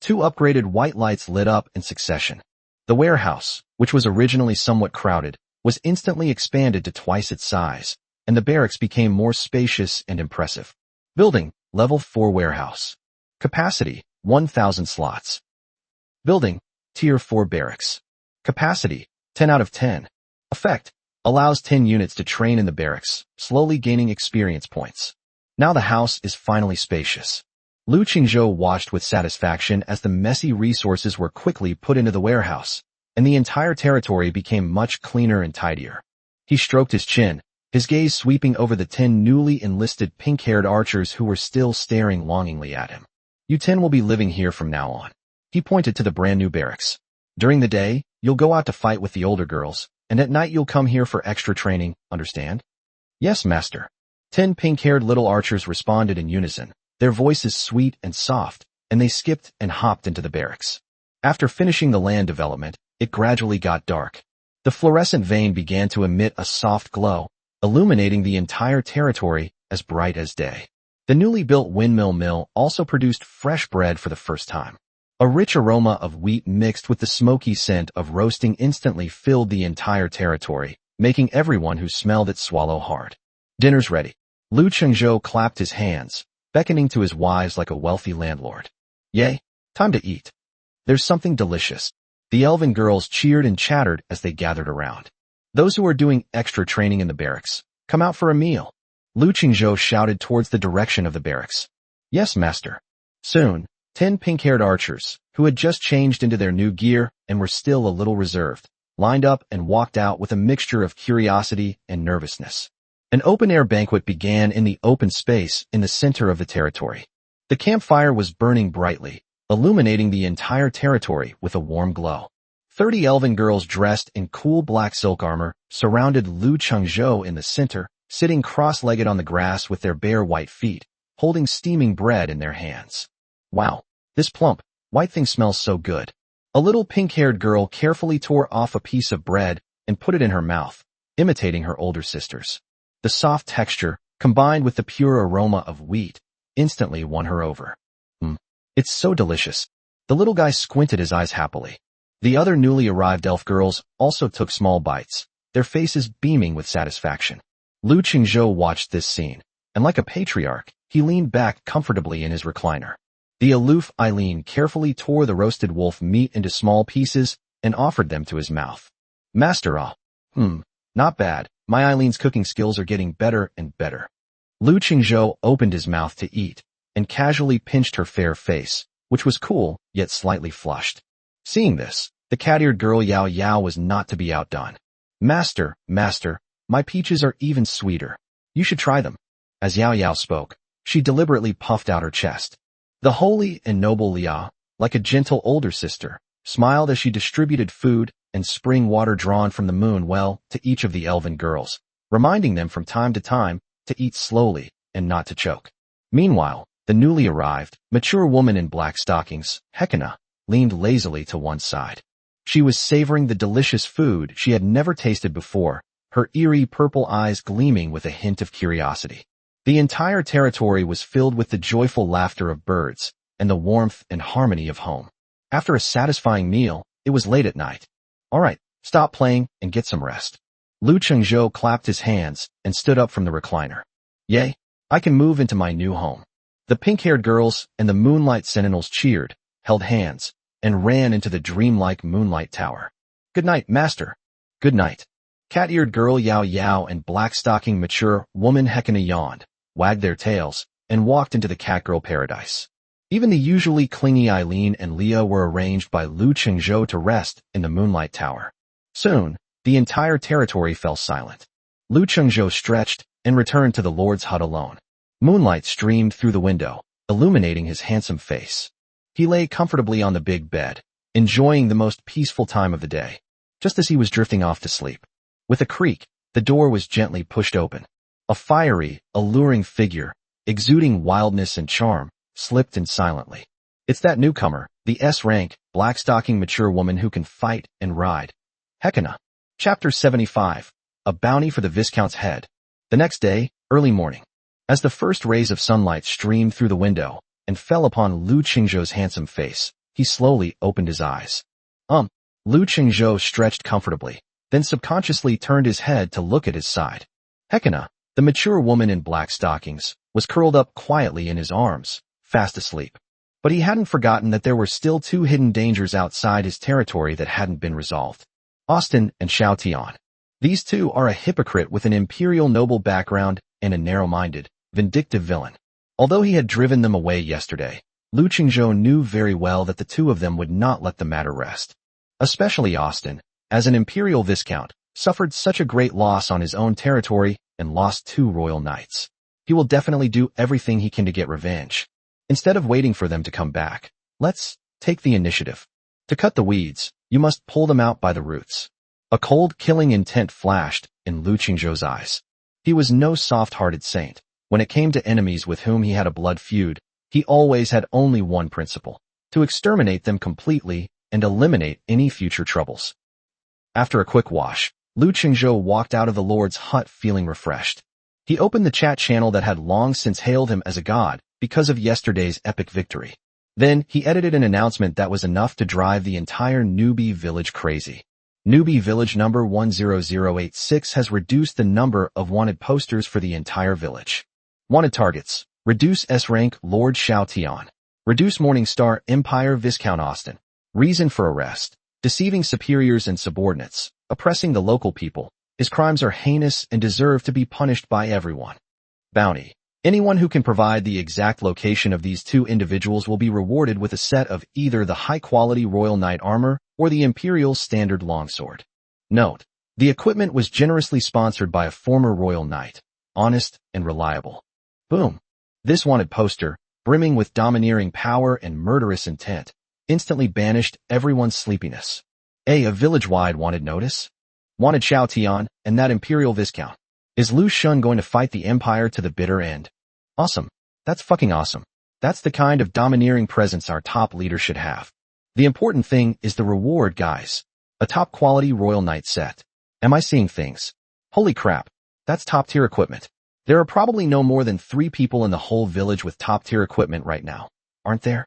2 upgraded white lights lit up in succession. The warehouse, which was originally somewhat crowded, was instantly expanded to twice its size, and the barracks became more spacious and impressive. Building, level 4 warehouse. Capacity, 1,000 slots. Building, tier 4 barracks. Capacity, 10 out of 10. Effect, allows 10 units to train in the barracks, slowly gaining experience points. Now the house is finally spacious. Lu Chengzhou watched with satisfaction as the messy resources were quickly put into the warehouse, and the entire territory became much cleaner and tidier. He stroked his chin, his gaze sweeping over the 10 newly enlisted pink-haired archers who were still staring longingly at him. You 10 will be living here from now on. He pointed to the brand new barracks. During the day, you'll go out to fight with the older girls, and at night you'll come here for extra training, understand? Yes, master. 10 pink-haired little archers responded in unison, their voices sweet and soft, and they skipped and hopped into the barracks. After finishing the land development, it gradually got dark. The fluorescent vein began to emit a soft glow, illuminating the entire territory as bright as day. The newly built windmill mill also produced fresh bread for the first time. A rich aroma of wheat mixed with the smoky scent of roasting instantly filled the entire territory, making everyone who smelled it swallow hard. Dinner's ready. Lu Chengzhou clapped his hands, beckoning to his wives like a wealthy landlord. Yay, time to eat. There's something delicious. The elven girls cheered and chattered as they gathered around. Those who are doing extra training in the barracks, come out for a meal. Lu Chengzhou shouted towards the direction of the barracks. Yes, master. Soon, 10 pink-haired archers, who had just changed into their new gear and were still a little reserved, lined up and walked out with a mixture of curiosity and nervousness. An open-air banquet began in the open space in the center of the territory. The campfire was burning brightly, illuminating the entire territory with a warm glow. 30 elven girls dressed in cool black silk armor surrounded Lu Chengzhou in the center, sitting cross-legged on the grass with their bare white feet, holding steaming bread in their hands. Wow, this plump, white thing smells so good. A little pink-haired girl carefully tore off a piece of bread and put it in her mouth, imitating her older sisters. The soft texture, combined with the pure aroma of wheat, instantly won her over. It's so delicious. The little guy squinted his eyes happily. The other newly arrived elf girls also took small bites, their faces beaming with satisfaction. Lu Qingzhou watched this scene, and like a patriarch, he leaned back comfortably in his recliner. The aloof Eileen carefully tore the roasted wolf meat into small pieces and offered them to his mouth. Master, not bad. My Eileen's cooking skills are getting better and better. Lu Qingzhou opened his mouth to eat and casually pinched her fair face, which was cool, yet slightly flushed. Seeing this, the cat-eared girl Yao Yao was not to be outdone. Master, my peaches are even sweeter. You should try them. As Yao Yao spoke, she deliberately puffed out her chest. The holy and noble Lia, like a gentle older sister, smiled as she distributed food and spring water drawn from the moon well to each of the elven girls, reminding them from time to time to eat slowly and not to choke. Meanwhile, the newly arrived, mature woman in black stockings, Hekina, leaned lazily to one side. She was savoring the delicious food she had never tasted before, her eerie purple eyes gleaming with a hint of curiosity. The entire territory was filled with the joyful laughter of birds and the warmth and harmony of home. After a satisfying meal, it was late at night. All right, stop playing and get some rest. Lu Qingzhou clapped his hands and stood up from the recliner. Yay, I can move into my new home. The pink-haired girls and the Moonlight Sentinels cheered, held hands, and ran into the dreamlike Moonlight Tower. Good night, master. Good night. Cat-eared girl Yao Yao and black-stocking mature woman Hekina yawned, wagged their tails, and walked into the catgirl paradise. Even the usually clingy Eileen and Leah were arranged by Lu Qingzhou to rest in the Moonlight Tower. Soon, the entire territory fell silent. Lu Qingzhou stretched and returned to the Lord's hut alone. Moonlight streamed through the window, illuminating his handsome face. He lay comfortably on the big bed, enjoying the most peaceful time of the day. Just as he was drifting off to sleep, with a creak, the door was gently pushed open. A fiery, alluring figure, exuding wildness and charm, slipped in silently. It's that newcomer, the S-rank, black-stocking mature woman who can fight and ride. Hekina. Chapter 75. A bounty for the Viscount's head. The next day, early morning. As the first rays of sunlight streamed through the window and fell upon Lu Qingzhou's handsome face, he slowly opened his eyes. Lu Qingzhou stretched comfortably, then subconsciously turned his head to look at his side. Hekina, the mature woman in black stockings, was curled up quietly in his arms, fast asleep. But he hadn't forgotten that there were still two hidden dangers outside his territory that hadn't been resolved. Austin and Xiao Tian. These two are a hypocrite with an imperial noble background and a narrow-minded, vindictive villain. Although he had driven them away yesterday, Lu Qingzhou knew very well that the two of them would not let the matter rest. Especially Austin, as an imperial viscount, suffered such a great loss on his own territory and lost 2 royal knights. He will definitely do everything he can to get revenge. Instead of waiting for them to come back, let's take the initiative. To cut the weeds, you must pull them out by the roots. A cold, killing intent flashed in Lu Qingzhou's eyes. He was no soft-hearted saint. When it came to enemies with whom he had a blood feud, he always had only one principle: to exterminate them completely and eliminate any future troubles. After a quick wash, Lu Qingzhou walked out of the Lord's hut feeling refreshed. He opened the chat channel that had long since hailed him as a god because of yesterday's epic victory. Then he edited an announcement that was enough to drive the entire newbie village crazy. Newbie village number 10086 has reduced the number of wanted posters for the entire village. Wanted targets: reduce S-rank Lord Xiao Tian. Reduce Morningstar Empire Viscount Austin. Reason for arrest: deceiving superiors and subordinates, oppressing the local people. His crimes are heinous and deserve to be punished by everyone. Bounty: anyone who can provide the exact location of these two individuals will be rewarded with a set of either the high-quality Royal Knight armor or the Imperial Standard Longsword. Note: the equipment was generously sponsored by a former Royal Knight, honest and reliable. Boom. This wanted poster, brimming with domineering power and murderous intent, instantly banished everyone's sleepiness. A village-wide wanted notice. Wanted Xiao Tian and that Imperial Viscount. Is Lu Shun going to fight the Empire to the bitter end? Awesome. That's fucking awesome. That's the kind of domineering presence our top leader should have. The important thing is the reward, guys. A top-quality Royal Knight set. Am I seeing things? Holy crap. That's top-tier equipment. There are probably no more than 3 people in the whole village with top-tier equipment right now, aren't there?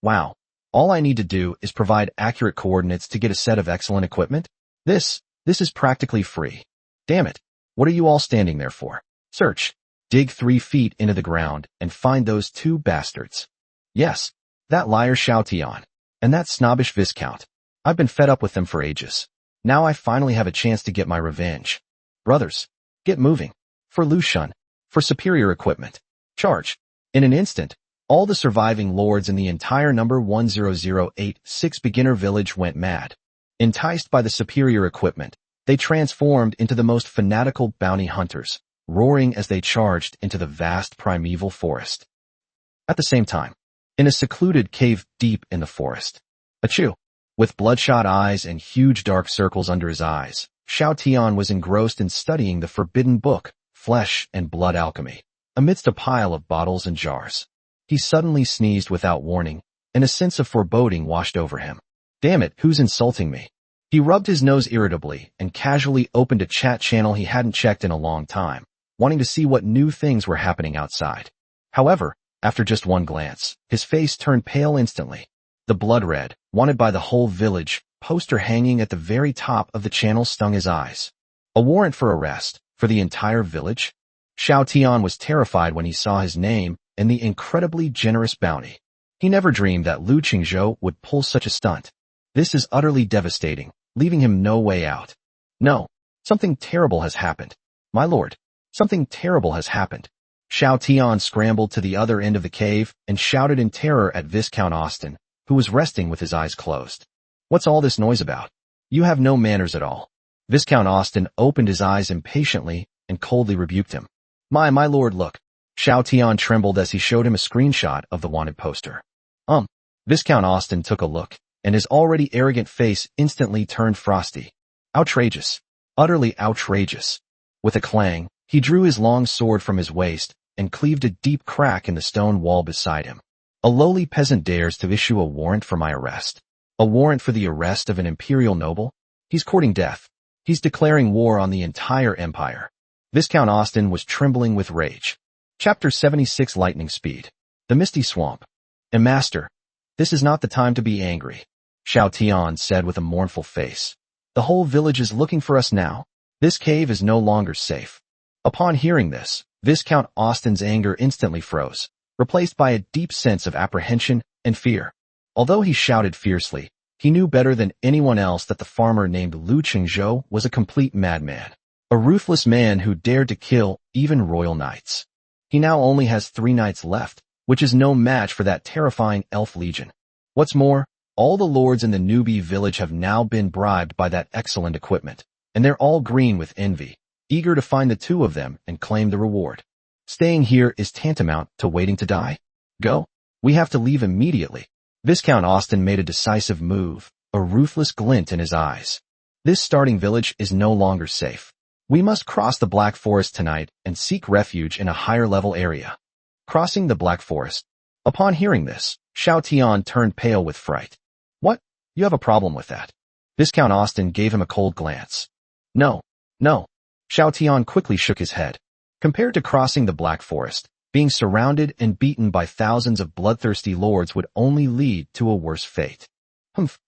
Wow. All I need to do is provide accurate coordinates to get a set of excellent equipment? This is practically free. Damn it. What are you all standing there for? Search. Dig 3 feet into the ground and find those 2 bastards. Yes, that liar Xiao Tian. And that snobbish Viscount. I've been fed up with them for ages. Now I finally have a chance to get my revenge. Brothers, get moving. For Lucian. For superior equipment. Charge. In an instant, all the surviving lords in the entire number 10086 beginner village went mad. Enticed by the superior equipment, they transformed into the most fanatical bounty hunters, roaring as they charged into the vast primeval forest. At the same time, in a secluded cave deep in the forest, Achoo! With bloodshot eyes and huge dark circles under his eyes, Xiao Tian was engrossed in studying the forbidden book, Flesh and Blood Alchemy, amidst a pile of bottles and jars. He suddenly sneezed without warning, and a sense of foreboding washed over him. Damn it, who's insulting me? He rubbed his nose irritably and casually opened a chat channel he hadn't checked in a long time, wanting to see what new things were happening outside. However, after just one glance, his face turned pale instantly. The blood red, wanted by the whole village, poster hanging at the very top of the channel stung his eyes. A warrant for arrest, for the entire village? Xiao Tian was terrified when he saw his name and the incredibly generous bounty. He never dreamed that Lu Qingzhou would pull such a stunt. This is utterly devastating, leaving him no way out. No, something terrible has happened. My lord, something terrible has happened. Xiao Tian scrambled to the other end of the cave and shouted in terror at Viscount Austin, who was resting with his eyes closed. What's all this noise about? You have no manners at all. Viscount Austin opened his eyes impatiently and coldly rebuked him. My lord, look. Xiao Tian trembled as he showed him a screenshot of the wanted poster. Viscount Austin took a look, and his already arrogant face instantly turned frosty. Outrageous. Utterly outrageous. With a clang, he drew his long sword from his waist and cleaved a deep crack in the stone wall beside him. A lowly peasant dares to issue a warrant for my arrest. A warrant for the arrest of an imperial noble? He's courting death. He's declaring war on the entire empire. Viscount Austin was trembling with rage. Chapter 76 Lightning Speed. The Misty Swamp. And Master, this is not the time to be angry, Xiao Tian said with a mournful face. The whole village is looking for us now. This cave is no longer safe. Upon hearing this, Viscount Austin's anger instantly froze, replaced by a deep sense of apprehension and fear. Although he shouted fiercely, he knew better than anyone else that the farmer named Lu Qingzhou was a complete madman, a ruthless man who dared to kill even royal knights. He now only has 3 knights left, which is no match for that terrifying elf legion. What's more, all the lords in the newbie village have now been bribed by that excellent equipment, and they're all green with envy, eager to find the 2 of them and claim the reward. Staying here is tantamount to waiting to die. Go. We have to leave immediately. Viscount Austin made a decisive move, a ruthless glint in his eyes. This starting village is no longer safe. We must cross the Black Forest tonight and seek refuge in a higher-level area. Crossing the Black Forest. Upon hearing this, Xiao Tian turned pale with fright. What? You have a problem with that? Viscount Austin gave him a cold glance. No. Xiao Tian quickly shook his head. Compared to crossing the Black Forest, being surrounded and beaten by thousands of bloodthirsty lords would only lead to a worse fate.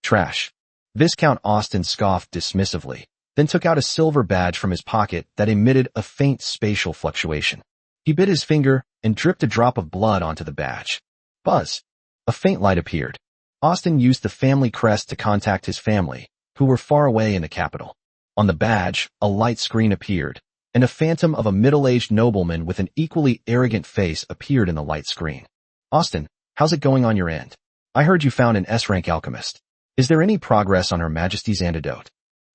Trash. Viscount Austin scoffed dismissively, then took out a silver badge from his pocket that emitted a faint spatial fluctuation. He bit his finger and dripped a drop of blood onto the badge. Buzz. A faint light appeared. Austin used the family crest to contact his family, who were far away in the capital. On the badge, a light screen appeared, and a phantom of a middle-aged nobleman with an equally arrogant face appeared in the light screen. Austin, how's it going on your end? I heard you found an S-rank alchemist. Is there any progress on Her Majesty's antidote?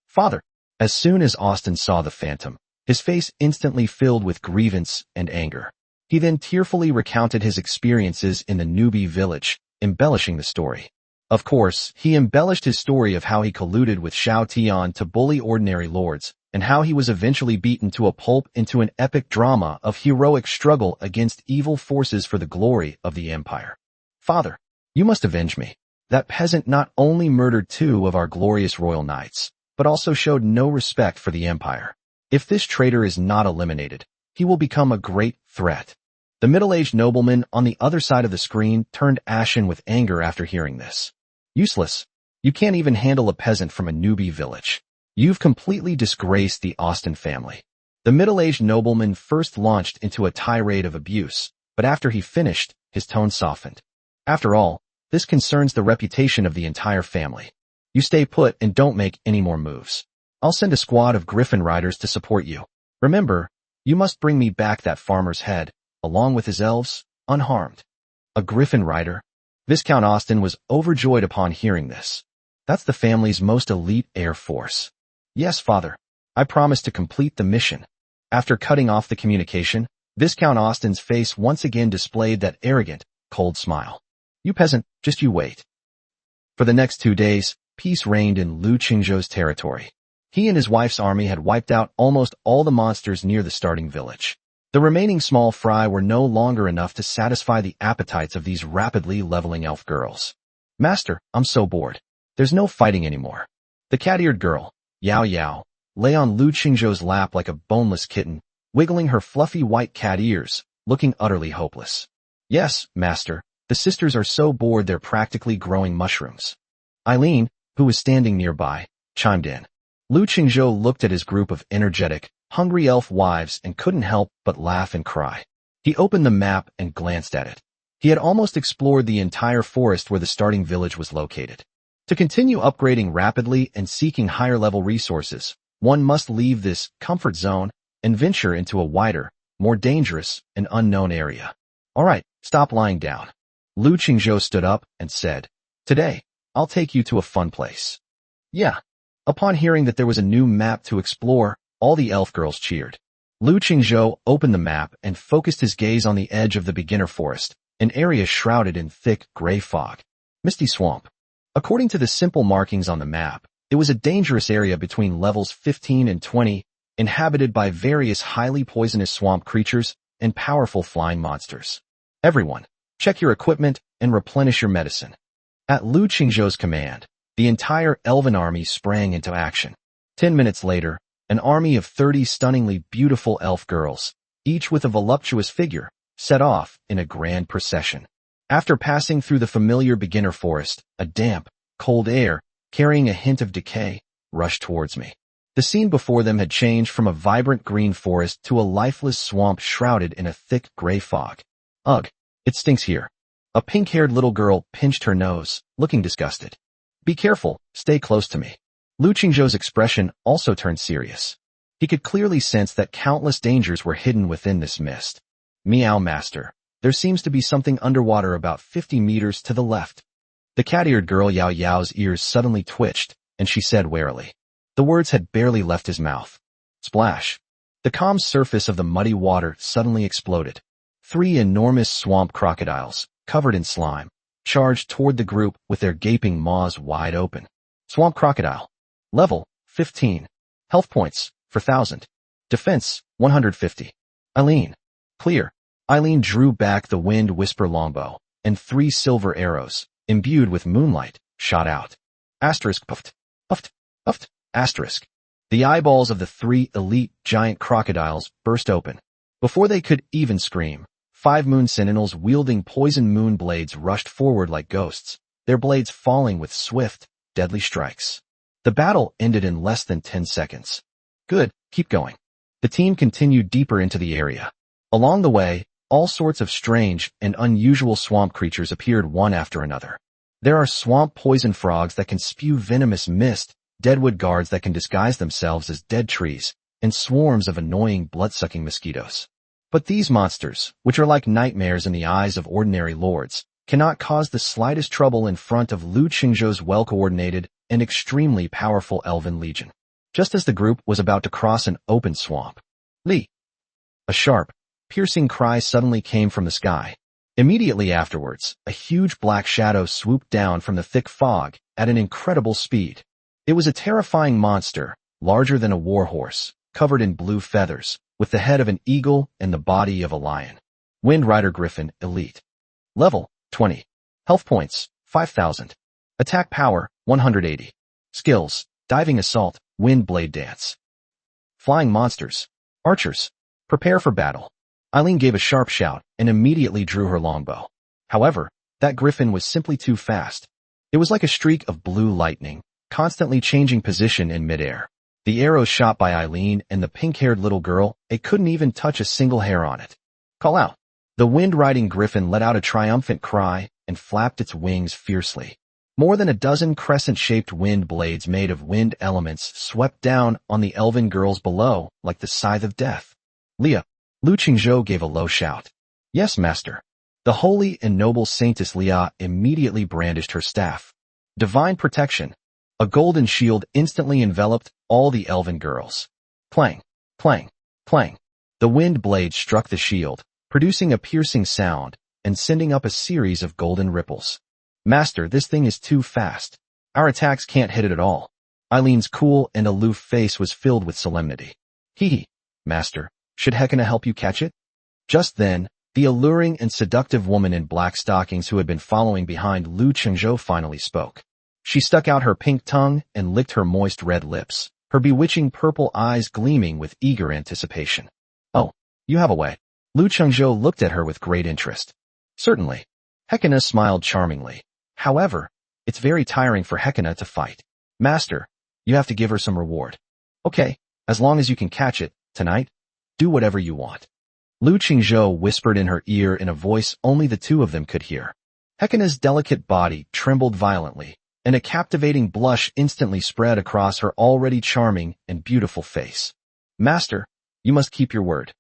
Father. As soon as Austin saw the phantom, his face instantly filled with grievance and anger. He then tearfully recounted his experiences in the newbie village, embellishing the story. Of course, he embellished his story of how he colluded with Xiao Tian to bully ordinary lords, and how he was eventually beaten to a pulp into an epic drama of heroic struggle against evil forces for the glory of the Empire. Father, you must avenge me. That peasant not only murdered 2 of our glorious royal knights, but also showed no respect for the Empire. If this traitor is not eliminated, he will become a great threat. The middle-aged nobleman on the other side of the screen turned ashen with anger after hearing this. Useless. You can't even handle a peasant from a newbie village. You've completely disgraced the Austen family. The middle-aged nobleman first launched into a tirade of abuse, but after he finished, his tone softened. After all, this concerns the reputation of the entire family. You stay put and don't make any more moves. I'll send a squad of Griffin riders to support you. Remember, you must bring me back that farmer's head, along with his elves, unharmed. A Griffin rider? Viscount Austen was overjoyed upon hearing this. That's the family's most elite air force. Yes, father. I promise to complete the mission. After cutting off the communication, Viscount Austen's face once again displayed that arrogant, cold smile. You peasant, just you wait. For the next 2 days, peace reigned in Lu Qingzhou's territory. He and his wife's army had wiped out almost all the monsters near the starting village. The remaining small fry were no longer enough to satisfy the appetites of these rapidly leveling elf girls. Master, I'm so bored. There's no fighting anymore. The cat-eared girl, Yao Yao, lay on Lu Qingzhou's lap like a boneless kitten, wiggling her fluffy white cat ears, looking utterly hopeless. Yes, master, the sisters are so bored they're practically growing mushrooms. Eileen, who was standing nearby, chimed in. Lu Qingzhou looked at his group of energetic, hungry elf wives and couldn't help but laugh and cry. He opened the map and glanced at it. He had almost explored the entire forest where the starting village was located. To continue upgrading rapidly and seeking higher-level resources, one must leave this comfort zone and venture into a wider, more dangerous and unknown area. All right, stop lying down. Lu Qingzhou stood up and said, Today, I'll take you to a fun place. Yeah. Upon hearing that there was a new map to explore, all the elf girls cheered. Lu Qingzhou opened the map and focused his gaze on the edge of the beginner forest, an area shrouded in thick gray fog. Misty Swamp. According to the simple markings on the map, it was a dangerous area between levels 15 and 20, inhabited by various highly poisonous swamp creatures and powerful flying monsters. Everyone, check your equipment and replenish your medicine. At Lu Qingzhou's command, the entire elven army sprang into action. 10 minutes later, an army of 30 stunningly beautiful elf girls, each with a voluptuous figure, set off in a grand procession. After passing through the familiar beginner forest, a damp, cold air, carrying a hint of decay, rushed towards me. The scene before them had changed from a vibrant green forest to a lifeless swamp shrouded in a thick gray fog. Ugh, it stinks here. A pink-haired little girl pinched her nose, looking disgusted. Be careful, stay close to me. Lu Qingzhou's expression also turned serious. He could clearly sense that countless dangers were hidden within this mist. Meow, master. There seems to be something underwater about 50 meters to the left. The cat-eared girl Yao Yao's ears suddenly twitched, and she said warily. The words had barely left his mouth. Splash. The calm surface of the muddy water suddenly exploded. 3 enormous swamp crocodiles, covered in slime, charged toward the group with their gaping maws wide open. Swamp crocodile. Level, 15. Health points, 4,000. Defense, 150. Eileen. Clear. Eileen drew back the wind whisper longbow, and 3 silver arrows, imbued with moonlight, shot out. Asterisk puffed, puffed, puffed, asterisk. The eyeballs of the 3 elite giant crocodiles burst open. Before they could even scream, 5 moon sentinels wielding poison moon blades rushed forward like ghosts, their blades falling with swift, deadly strikes. The battle ended in less than 10 seconds. Good, keep going. The team continued deeper into the area. Along the way, all sorts of strange and unusual swamp creatures appeared one after another. There are swamp poison frogs that can spew venomous mist, deadwood guards that can disguise themselves as dead trees, and swarms of annoying blood-sucking mosquitoes. But these monsters, which are like nightmares in the eyes of ordinary lords, cannot cause the slightest trouble in front of Lu Qingzhou's well-coordinated and extremely powerful elven legion. Just as the group was about to cross an open swamp, Li! A sharp, piercing cry suddenly came from the sky. Immediately afterwards, a huge black shadow swooped down from the thick fog at an incredible speed. It was a terrifying monster, larger than a warhorse, covered in blue feathers, with the head of an eagle and the body of a lion. Wind Rider Griffin Elite. Level 20. Health points 5,000. Attack power 180. Skills: Diving Assault, Wind Blade Dance. Flying monsters. Archers. Prepare for battle. Eileen gave a sharp shout and immediately drew her longbow. However, that griffin was simply too fast. It was like a streak of blue lightning, constantly changing position in midair. The arrows shot by Eileen and the pink-haired little girl, it couldn't even touch a single hair on it. Call out. The wind-riding griffin let out a triumphant cry and flapped its wings fiercely. More than a dozen crescent-shaped wind blades made of wind elements swept down on the elven girls below like the scythe of death. Leah. Lu Qingzhou gave a low shout. Yes, master. The holy and noble saintess Leah immediately brandished her staff. Divine protection. A golden shield instantly enveloped all the elven girls. Clang, clang, clang. The wind blade struck the shield, producing a piercing sound and sending up a series of golden ripples. Master, this thing is too fast. Our attacks can't hit it at all. Eileen's cool and aloof face was filled with solemnity. Hee. Master, should Hekina help you catch it? Just then, the alluring and seductive woman in black stockings who had been following behind Lu Qingzhou finally spoke. She stuck out her pink tongue and licked her moist red lips, her bewitching purple eyes gleaming with eager anticipation. Oh, you have a way. Lu Qingzhou looked at her with great interest. Certainly. Hekina smiled charmingly. However, it's very tiring for Hekina to fight. Master, you have to give her some reward. Okay, as long as you can catch it, tonight, do whatever you want. Lu Qingzhou whispered in her ear in a voice only the two of them could hear. Hekina's delicate body trembled violently, and a captivating blush instantly spread across her already charming and beautiful face. Master, you must keep your word.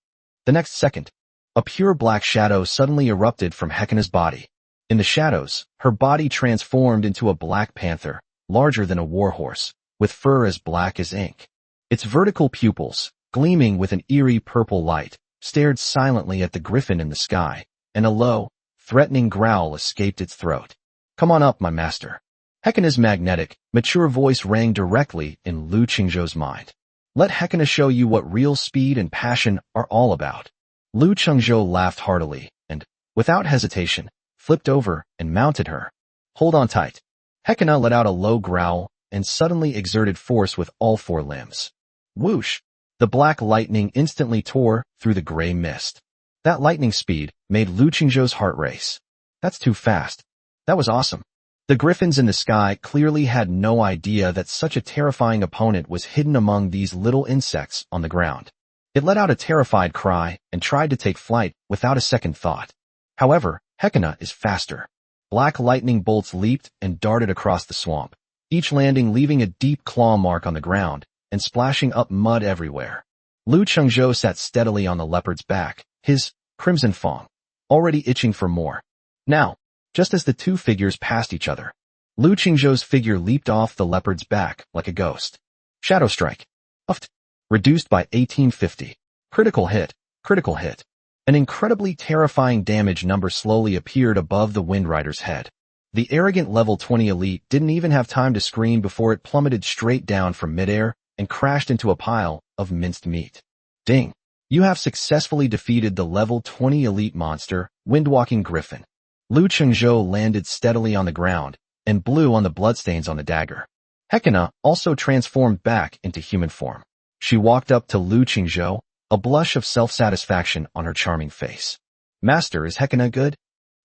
The next second, a pure black shadow suddenly erupted from Hekina's body. In the shadows, her body transformed into a black panther, larger than a warhorse, with fur as black as ink. Its vertical pupils, gleaming with an eerie purple light, stared silently at the griffin in the sky, and a low, threatening growl escaped its throat. Come on up, my master. Hekina's magnetic, mature voice rang directly in Lu Qingzhou's mind. Let Hekina show you what real speed and passion are all about. Lu Qingzhou laughed heartily and, without hesitation, flipped over and mounted her. Hold on tight. Hekina let out a low growl and suddenly exerted force with all four limbs. Whoosh! The black lightning instantly tore through the gray mist. That lightning speed made Lu Qingzhou's heart race. That's too fast. That was awesome. The griffins in the sky clearly had no idea that such a terrifying opponent was hidden among these little insects on the ground. It let out a terrified cry and tried to take flight without a second thought. However, Hekina is faster. Black lightning bolts leaped and darted across the swamp, each landing leaving a deep claw mark on the ground and splashing up mud everywhere. Lu Qingzhou sat steadily on the leopard's back, his crimson fang already itching for more. Now, just as the two figures passed each other, Lu Qingzhou's figure leaped off the leopard's back like a ghost. Shadow strike. Uft. Reduced by 1850. Critical hit. Critical hit. An incredibly terrifying damage number slowly appeared above the Wind Rider's head. The arrogant level 20 elite didn't even have time to scream before it plummeted straight down from midair and crashed into a pile of minced meat. Ding. You have successfully defeated the level 20 elite monster, Windwalking Griffin. Lu Qingzhou landed steadily on the ground and blew on the bloodstains on the dagger. Hekina also transformed back into human form. She walked up to Lu Qingzhou, a blush of self-satisfaction on her charming face. Master, is Hekina good?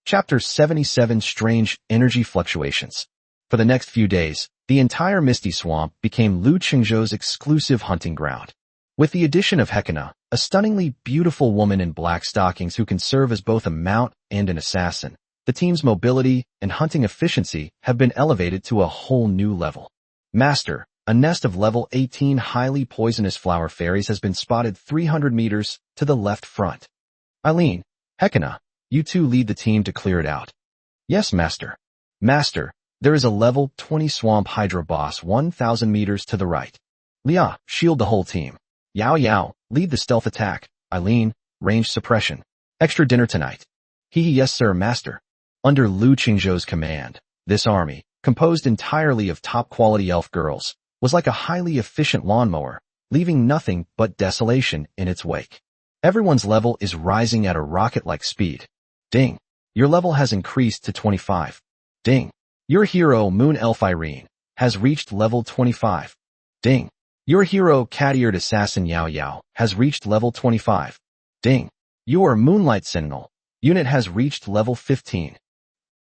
Chapter 77 Strange Energy Fluctuations. For the next few days, the entire Misty Swamp became Lu Qingzhou's exclusive hunting ground. With the addition of Hekina, a stunningly beautiful woman in black stockings who can serve as both a mount and an assassin, the team's mobility and hunting efficiency have been elevated to a whole new level. Master, a nest of level 18 highly poisonous flower fairies has been spotted 300 meters to the left front. Eileen, Hekina, you two lead the team to clear it out. Yes, Master. Master, there is a level 20 swamp hydra boss 1,000 meters to the right. Leah, shield the whole team. Yao Yao, lead the stealth attack. Eileen, range suppression. Extra dinner tonight. Yes sir, Master. Under Lu Qingzhou's command, this army, composed entirely of top-quality elf girls, was like a highly efficient lawnmower, leaving nothing but desolation in its wake. Everyone's level is rising at a rocket-like speed. Ding. Your level has increased to 25. Ding. Your hero, Moon Elf Irene, has reached level 25. Ding. Your hero, cat-eared assassin Yao Yao, has reached level 25. Ding. Your Moonlight Sentinel unit has reached level 15.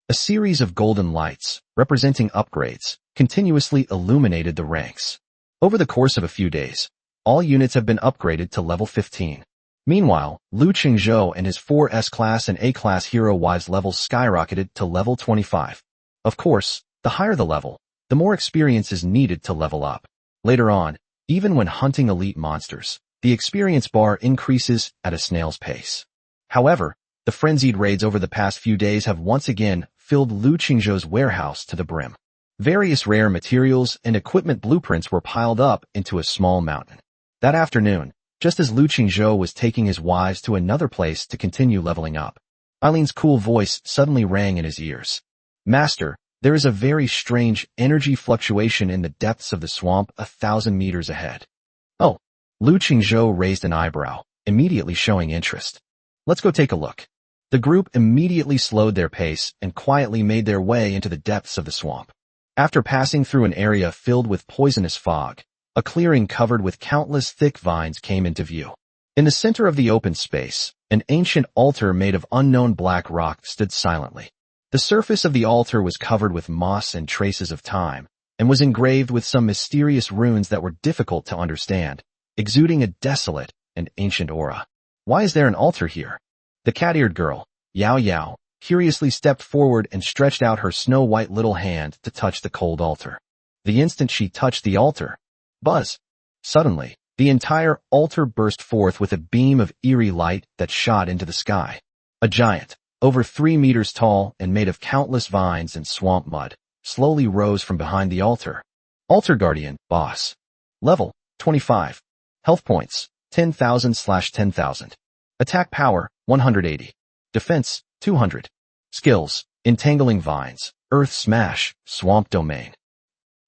A series of golden lights, representing upgrades, continuously illuminated the ranks. Over the course of a few days, all units have been upgraded to level 15. Meanwhile, Lu Qingzhou and his 4 S-class and A-class hero wives levels skyrocketed to level 25. Of course, the higher the level, the more experience is needed to level up. Later on, even when hunting elite monsters, the experience bar increases at a snail's pace. However, the frenzied raids over the past few days have once again filled Lu Qingzhou's warehouse to the brim. Various rare materials and equipment blueprints were piled up into a small mountain. That afternoon, just as Lu Qingzhou was taking his wives to another place to continue leveling up, Eileen's cool voice suddenly rang in his ears. Master, there is a very strange energy fluctuation in the depths of the swamp 1,000 meters ahead. Oh, Lu Qingzhou raised an eyebrow, immediately showing interest. Let's go take a look. The group immediately slowed their pace and quietly made their way into the depths of the swamp. After passing through an area filled with poisonous fog, a clearing covered with countless thick vines came into view. In the center of the open space, an ancient altar made of unknown black rock stood silently. The surface of the altar was covered with moss and traces of time, and was engraved with some mysterious runes that were difficult to understand, exuding a desolate and ancient aura. Why is there an altar here? The cat-eared girl, Yao Yao, curiously stepped forward and stretched out her snow-white little hand to touch the cold altar. The instant she touched the altar, buzz! Suddenly, the entire altar burst forth with a beam of eerie light that shot into the sky. A giant, over 3 meters tall and made of countless vines and swamp mud, slowly rose from behind the altar. Altar Guardian, Boss. Level, 25. Health points, 10,000/10,000. Attack power, 180. Defense, 200. Skills, Entangling Vines, Earth Smash, Swamp Domain.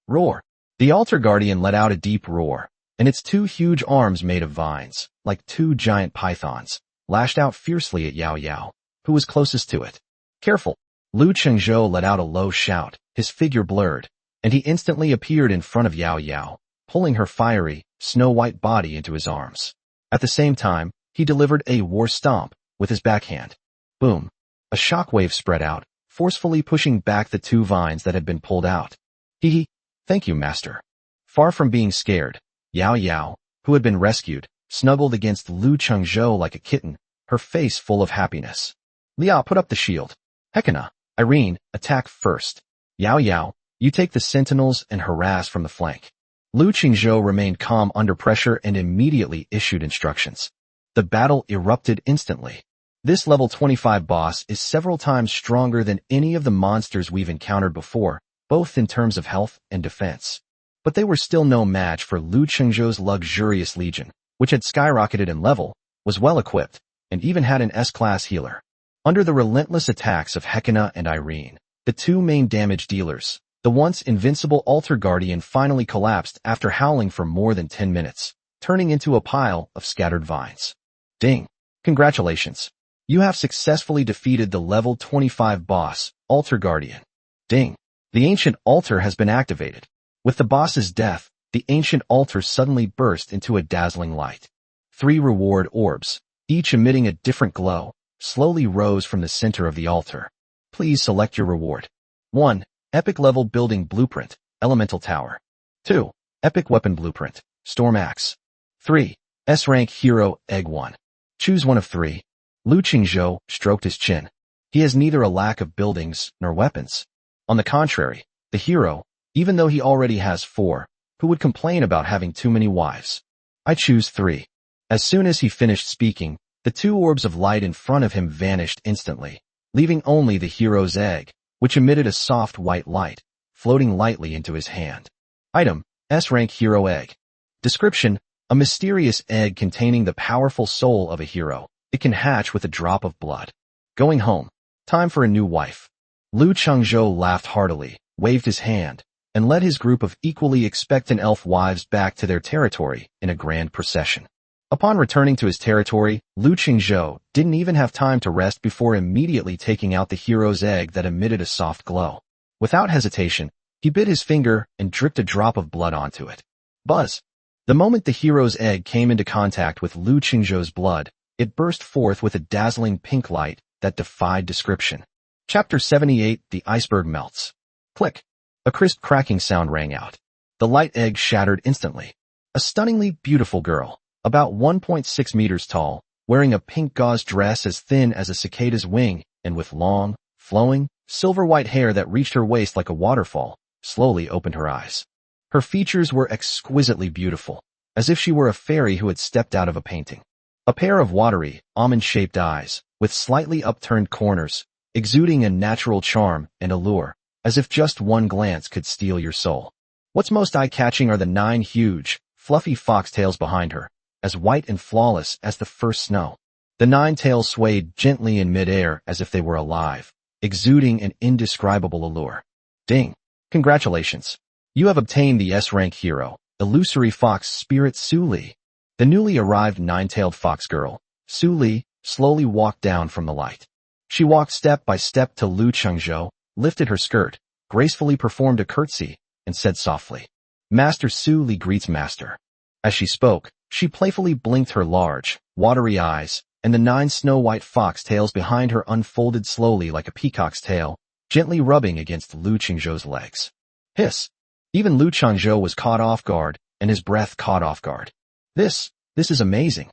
Roar. The Altar Guardian let out a deep roar, and its 2 huge arms made of vines, like 2 giant pythons, lashed out fiercely at Yao Yao, who was closest to it. Careful! Lu Qingzhou let out a low shout, his figure blurred, and he instantly appeared in front of Yao Yao, pulling her fiery, snow-white body into his arms. At the same time, he delivered a war stomp with his backhand. Boom! A shockwave spread out, forcefully pushing back the 2 vines that had been pulled out. Hee. Thank you, master. Far from being scared, Yao Yao, who had been rescued, snuggled against Lu Qingzhou like a kitten, her face full of happiness. Lia, put up the shield. Hekina, Irene, attack first. Yao Yao, you take the sentinels and harass from the flank. Lu Qingzhou remained calm under pressure and immediately issued instructions. The battle erupted instantly. This level 25 boss is several times stronger than any of the monsters we've encountered before, both in terms of health and defense. But they were still no match for Lu Qingzhou's luxurious legion, which had skyrocketed in level, was well equipped, and even had an S-class healer. Under the relentless attacks of Hekina and Irene, the 2 main damage dealers, the once invincible Altar Guardian finally collapsed after howling for more than 10 minutes, turning into a pile of scattered vines. Ding! Congratulations! You have successfully defeated the level 25 boss, Altar Guardian. Ding! The ancient altar has been activated. With the boss's death, the ancient altar suddenly burst into a dazzling light. 3 reward orbs, each emitting a different glow, slowly rose from the center of the altar. Please select your reward. 1. Epic Level Building Blueprint, Elemental Tower. 2. Epic Weapon Blueprint, Storm Axe. 3. S-Rank Hero Egg 1. Choose one of 3. Lu Qingzhou stroked his chin. He has neither a lack of buildings nor weapons. On the contrary, the hero, even though he already has 4, who would complain about having too many wives? I choose 3. As soon as he finished speaking, the 2 orbs of light in front of him vanished instantly, leaving only the hero's egg, which emitted a soft white light, floating lightly into his hand. Item, S-Rank Hero Egg. Description, a mysterious egg containing the powerful soul of a hero. It can hatch with a drop of blood. Going home. Time for a new wife. Lu Qingzhou laughed heartily, waved his hand, and led his group of equally expectant elf wives back to their territory in a grand procession. Upon returning to his territory, Lu Qingzhou didn't even have time to rest before immediately taking out the hero's egg that emitted a soft glow. Without hesitation, he bit his finger and dripped a drop of blood onto it. Buzz! The moment the hero's egg came into contact with Lu Qingzhou's blood, it burst forth with a dazzling pink light that defied description. Chapter 78: The Iceberg Melts. Click! A crisp cracking sound rang out. The light egg shattered instantly. A stunningly beautiful girl, about 1.6 meters tall, wearing a pink gauze dress as thin as a cicada's wing and with long, flowing, silver-white hair that reached her waist like a waterfall, slowly opened her eyes. Her features were exquisitely beautiful, as if she were a fairy who had stepped out of a painting. A pair of watery, almond-shaped eyes, with slightly upturned corners, exuding a natural charm and allure, as if just one glance could steal your soul. What's most eye-catching are the 9 huge, fluffy foxtails behind her, as white and flawless as the first snow. The 9 tails swayed gently in midair as if they were alive, exuding an indescribable allure. Ding! Congratulations! You have obtained the S-rank hero, Illusory Fox Spirit Su Li. The newly arrived 9-tailed fox girl, Su Li, slowly walked down from the light. She walked step by step to Lu Qingzhou, lifted her skirt, gracefully performed a curtsy, and said softly, "Master Su Li greets Master." As she spoke, she playfully blinked her large, watery eyes, and the 9 snow-white fox tails behind her unfolded slowly like a peacock's tail, gently rubbing against Lu Qingzhou's legs. Hiss! Even Lu Qingzhou was caught off guard, and his breath caught off guard. This is amazing.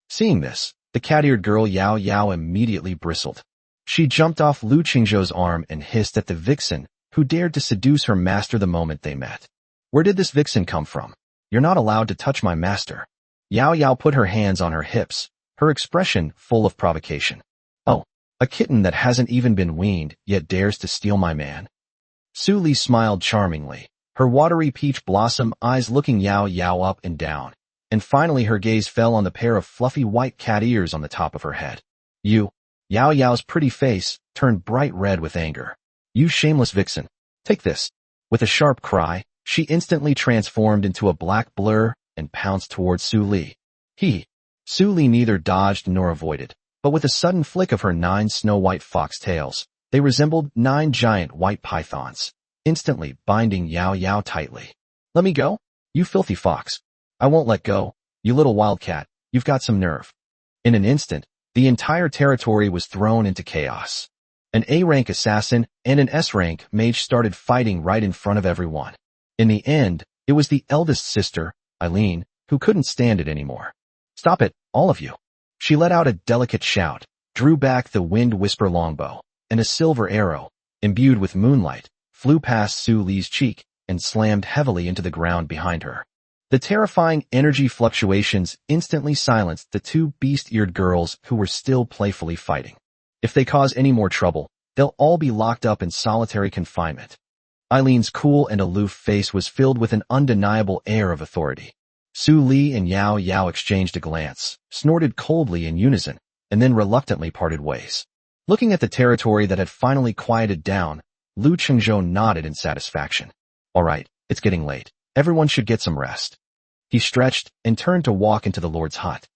Seeing this, the cat-eared girl Yao Yao immediately bristled. She jumped off Lu Qingzhou's arm and hissed at the vixen, who dared to seduce her master the moment they met. Where did this vixen come from? You're not allowed to touch my master. Yao Yao put her hands on her hips, her expression full of provocation. Oh, a kitten that hasn't even been weaned, yet dares to steal my man? Su Li smiled charmingly, her watery peach blossom eyes looking Yao Yao up and down, and finally her gaze fell on the pair of fluffy white cat ears on the top of her head. Yao Yao's pretty face turned bright red with anger. You shameless vixen, take this. With a sharp cry, she instantly transformed into a black blur and pounced towards Su Li. Su Li neither dodged nor avoided, but with a sudden flick of her 9 snow-white fox tails, they resembled 9 giant white pythons, instantly binding Yao Yao tightly. Let me go, you filthy fox. I won't let go, you little wildcat, you've got some nerve. In an instant, the entire territory was thrown into chaos. An A-rank assassin and an S-rank mage started fighting right in front of everyone. In the end, it was the eldest sister, Eileen, who couldn't stand it anymore. Stop it, all of you. She let out a delicate shout, drew back the wind whisper longbow, and a silver arrow, imbued with moonlight, flew past Su Li's cheek and slammed heavily into the ground behind her. The terrifying energy fluctuations instantly silenced the 2 beast-eared girls who were still playfully fighting. If they cause any more trouble, they'll all be locked up in solitary confinement. Eileen's cool and aloof face was filled with an undeniable air of authority. Su Li and Yao Yao exchanged a glance, snorted coldly in unison, and then reluctantly parted ways. Looking at the territory that had finally quieted down, Lu Qingzhou nodded in satisfaction. All right, it's getting late. Everyone should get some rest. He stretched and turned to walk into the Lord's hut.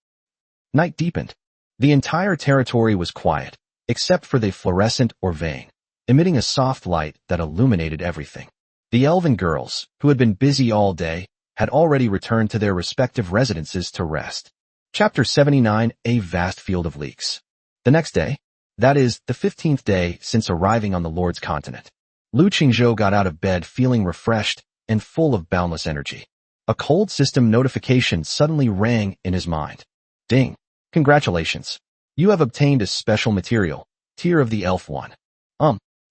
Night deepened. The entire territory was quiet, except for the fluorescent or vane, emitting a soft light that illuminated everything. The elven girls, who had been busy all day, had already returned to their respective residences to rest. Chapter 79: A Vast Field of Leeks. The next day, that is, the 15th day since arriving on the Lord's continent, Lu Qingzhou got out of bed feeling refreshed and full of boundless energy. A cold system notification suddenly rang in his mind. Ding! Congratulations! You have obtained a special material, Tear of the Elf One.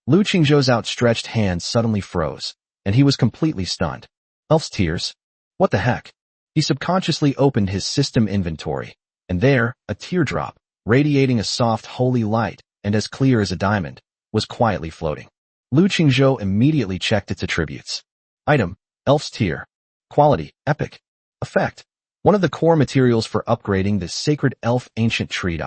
Lu Qingzhou's outstretched hand suddenly froze, and he was completely stunned. Elf's tears? What the heck? He subconsciously opened his system inventory, and there, a teardrop, radiating a soft holy light and as clear as a diamond, was quietly floating. Lu Qingzhou immediately checked its attributes. Item: Elf's Tear. Quality: Epic. Effect: one of the core materials for upgrading the sacred elf ancient tree.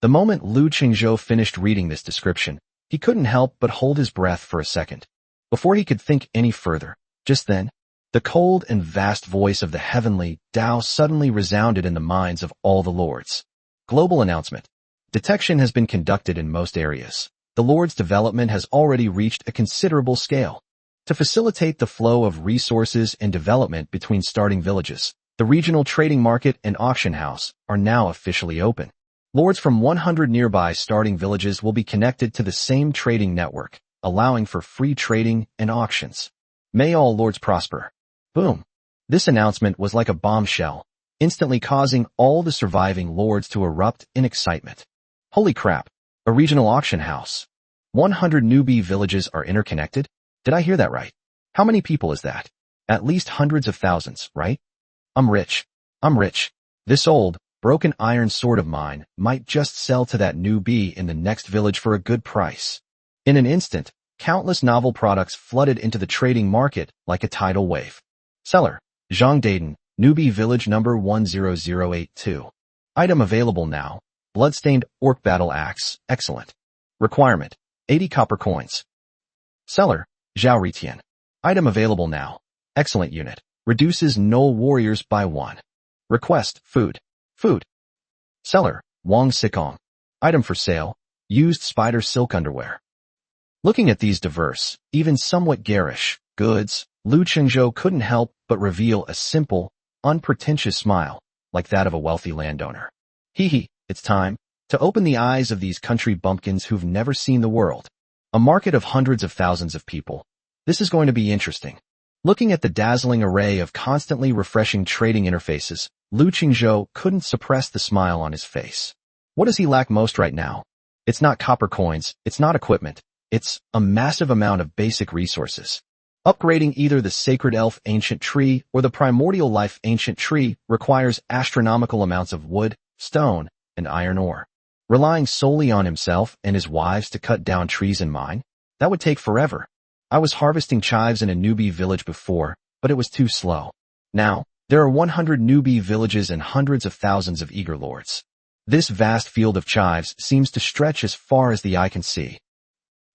The moment Lu Qingzhou finished reading this description, he couldn't help but hold his breath for a second. Before he could think any further, just then, the cold and vast voice of the heavenly Tao suddenly resounded in the minds of all the lords. Global announcement. Detection has been conducted in most areas. The lords' development has already reached a considerable scale. To facilitate the flow of resources and development between starting villages, the regional trading market and auction house are now officially open. Lords from 100 nearby starting villages will be connected to the same trading network, allowing for free trading and auctions. May all lords prosper. Boom. This announcement was like a bombshell, instantly causing all the surviving lords to erupt in excitement. Holy crap! A regional auction house. 100 newbie villages are interconnected? Did I hear that right? How many people is that? At least hundreds of thousands, right? I'm rich. I'm rich. This old, broken iron sword of mine might just sell to that newbie in the next village for a good price. In an instant, countless novel products flooded into the trading market like a tidal wave. Seller, Zhang Daden, newbie village number 10082. Item available now. Bloodstained Orc Battle Axe, excellent. Requirement, 80 copper coins. Seller, Zhao Ritian. Item available now. Excellent unit. Reduces null warriors by 1. Request, food. Food. Seller, Wang Sikong. Item for sale, used spider silk underwear. Looking at these diverse, even somewhat garish, goods, Lu Qingzhou couldn't help but reveal a simple, unpretentious smile, like that of a wealthy landowner. Hee hee, it's time to open the eyes of these country bumpkins who've never seen the world. A market of hundreds of thousands of people. This is going to be interesting. Looking at the dazzling array of constantly refreshing trading interfaces, Lu Qingzhou couldn't suppress the smile on his face. What does he lack most right now? It's not copper coins, it's not equipment, it's a massive amount of basic resources. Upgrading either the Sacred Elf Ancient Tree or the Primordial Life Ancient Tree requires astronomical amounts of wood, stone, and iron ore. Relying solely on himself and his wives to cut down trees and mine? That would take forever. I was harvesting chives in a newbie village before, but it was too slow. Now, there are 100 newbie villages and hundreds of thousands of eager lords. This vast field of chives seems to stretch as far as the eye can see.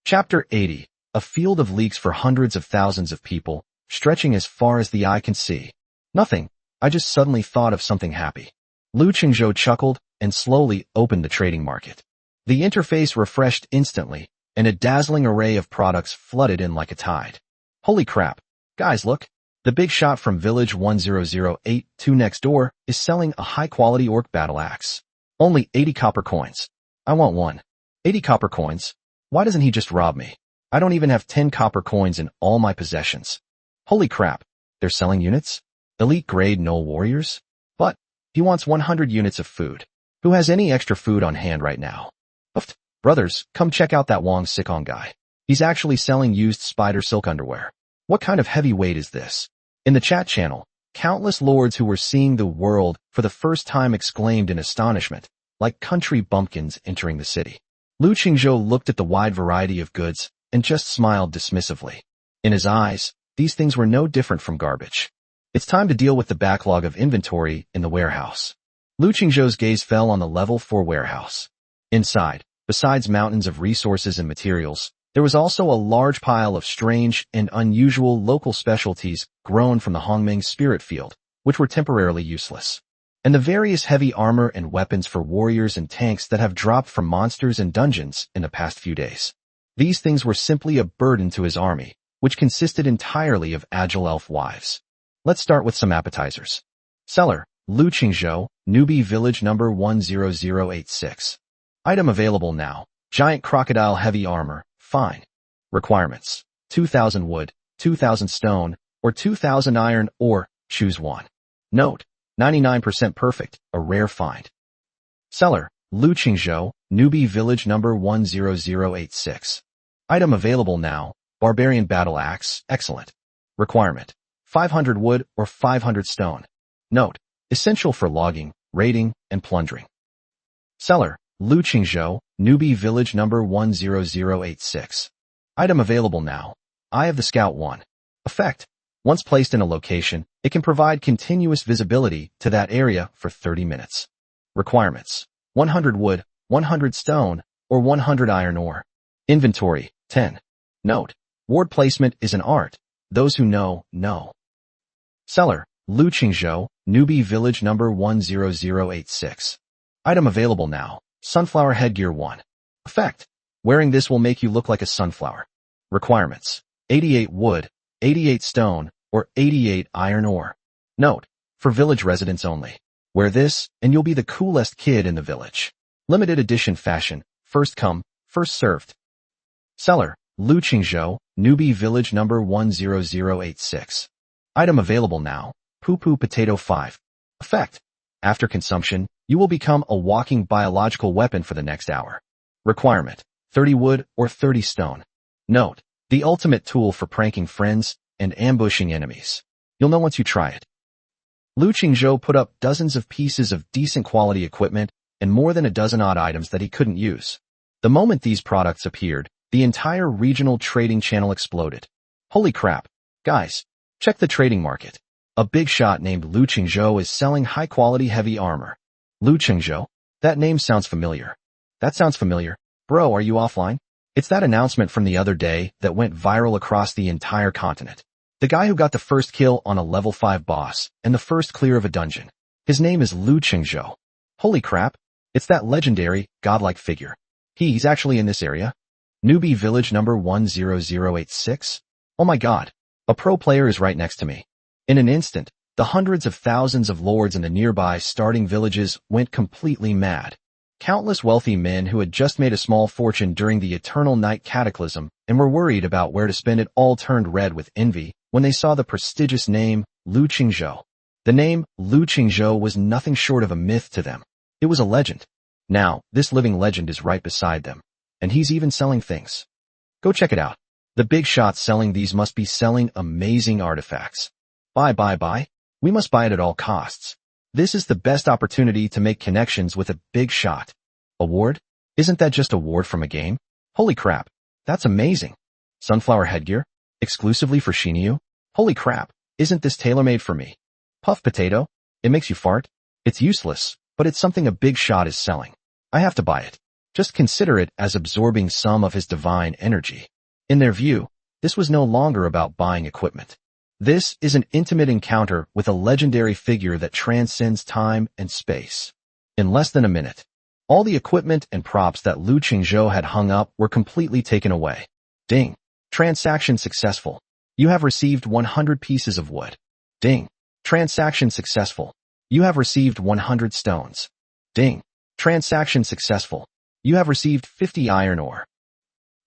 Chapter 80. A field of leeks for hundreds of thousands of people, stretching as far as the eye can see. Nothing. I just suddenly thought of something happy. Lu Qingzhou chuckled and slowly opened the trading market. The interface refreshed instantly, and a dazzling array of products flooded in like a tide. Holy crap. Guys, look. The big shot from Village 10082 next door is selling a high-quality orc battle axe. Only 80 copper coins. I want one. 80 copper coins? Why doesn't he just rob me? I don't even have 10 copper coins in all my possessions. Holy crap. They're selling units? Elite grade null warriors? But he wants 100 units of food. Who has any extra food on hand right now? Oof. Brothers, come check out that Wang Sikong guy. He's actually selling used spider silk underwear. What kind of heavyweight is this? In the chat channel, countless lords who were seeing the world for the first time exclaimed in astonishment, like country bumpkins entering the city. Lu Qingzhou looked at the wide variety of goods and just smiled dismissively. In his eyes, these things were no different from garbage. It's time to deal with the backlog of inventory in the warehouse. Lu Qingzhou's gaze fell on the level 4 warehouse. Inside, besides mountains of resources and materials, there was also a large pile of strange and unusual local specialties grown from the Hongming spirit field, which were temporarily useless. And the various heavy armor and weapons for warriors and tanks that have dropped from monsters and dungeons in the past few days. These things were simply a burden to his army, which consisted entirely of agile elf wives. Let's start with some appetizers. Seller, Lu Qingzhou, newbie village number 10086. Item available now. Giant crocodile heavy armor, fine. Requirements. 2,000 wood, 2,000 stone, or 2,000 iron, or choose one. Note, 99% perfect, a rare find. Seller, Lu Qingzhou, newbie village number 10086. Item available now. Barbarian battle axe, excellent. Requirement. 500 wood or 500 stone. Note, essential for logging, raiding, and plundering. Seller, Lu Qingzhou, newbie village number 10086. Item available now. Eye of the Scout 1. Effect. Once placed in a location, it can provide continuous visibility to that area for 30 minutes. Requirements. 100 wood, 100 stone, or 100 iron ore. Inventory, 10. Note, Word placement is an art. Those who know, know. Seller, Lu Qingzhou, Newbie Village number 10086. Item available now. Sunflower Headgear 1. Effect. Wearing this will make you look like a sunflower. Requirements. 88 wood, 88 stone, or 88 iron ore. Note. For village residents only. Wear this, and you'll be the coolest kid in the village. Limited edition fashion. First come, first served. Seller, Lu Qingzhou, Newbie Village number 10086. Item available now. Poo-poo Potato 5. Effect. After consumption, you will become a walking biological weapon for the next hour. Requirement. 30 wood or 30 stone. Note. The ultimate tool for pranking friends and ambushing enemies. You'll know once you try it. Lu Qingzhou put up dozens of pieces of decent quality equipment and more than a dozen odd items that he couldn't use. The moment these products appeared, the entire regional trading channel exploded. Holy crap. Guys, check the trading market. A big shot named Lu Qingzhou is selling high-quality heavy armor. Lu Qingzhou? That name sounds familiar. That sounds familiar. Bro, are you offline? It's that announcement from the other day that went viral across the entire continent. The guy who got the first kill on a level 5 boss and the first clear of a dungeon. His name is Lu Qingzhou. Holy crap. It's that legendary, godlike figure. He's actually in this area. Newbie Village number 10086? Oh my god. A pro player is right next to me. In an instant, the hundreds of thousands of lords in the nearby starting villages went completely mad. Countless wealthy men who had just made a small fortune during the Eternal Night Cataclysm and were worried about where to spend it all turned red with envy when they saw the prestigious name Lu Qingzhou. The name Lu Qingzhou was nothing short of a myth to them. It was a legend. Now, this living legend is right beside them. And he's even selling things. Go check it out. The big shots selling these must be selling amazing artifacts. Buy. We must buy it at all costs. This is the best opportunity to make connections with a big shot. Award? Isn't that just a ward from a game? Holy crap. That's amazing. Sunflower headgear? Exclusively for Shinyu? Holy crap. Isn't this tailor-made for me? Puff potato? It makes you fart? It's useless, but it's something a big shot is selling. I have to buy it. Just consider it as absorbing some of his divine energy. In their view, this was no longer about buying equipment. This is an intimate encounter with a legendary figure that transcends time and space. In less than a minute, all the equipment and props that Lu Qingzhou had hung up were completely taken away. Ding. Transaction successful. You have received 100 pieces of wood. Ding. Transaction successful. You have received 100 stones. Ding. Transaction successful. You have received 50 iron ore.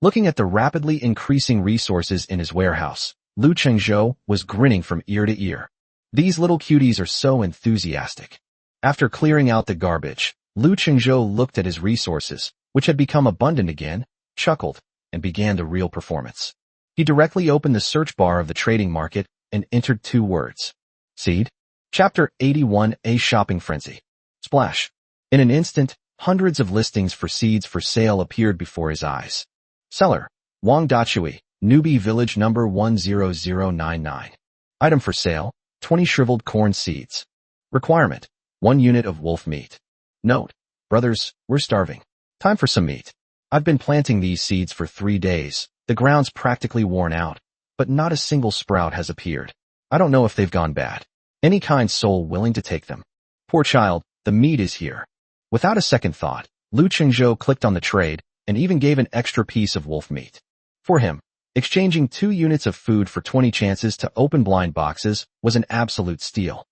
Looking at the rapidly increasing resources in his warehouse, Lu Qingzhou was grinning from ear to ear. These little cuties are so enthusiastic. After clearing out the garbage, Lu Qingzhou looked at his resources, which had become abundant again, chuckled, and began the real performance. He directly opened the search bar of the trading market and entered 2 words. Seed. Chapter 81, A Shopping Frenzy. Splash. In an instant, hundreds of listings for seeds for sale appeared before his eyes. Seller. Wang Dachui, Newbie Village number 10099. Item for sale, 20 shriveled corn seeds. Requirement, 1 unit of wolf meat. Note, brothers, we're starving. Time for some meat. I've been planting these seeds for 3 days. The ground's practically worn out, but not a single sprout has appeared. I don't know if they've gone bad. Any kind soul willing to take them. Poor child, the meat is here. Without a second thought, Lu Qingzhou clicked on the trade and even gave an extra piece of wolf meat. For him, exchanging 2 units of food for 20 chances to open blind boxes was an absolute steal.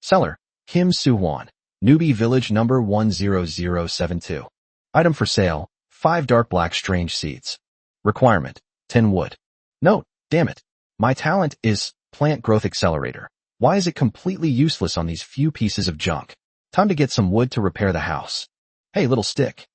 Seller, Kim Soo-hwan, Newbie Village number 10072. Item for sale, 5 dark black strange seeds. Requirement, 10 wood. Note, damn it. My talent is plant growth accelerator. Why is it completely useless on these few pieces of junk? Time to get some wood to repair the house. Hey, little stick.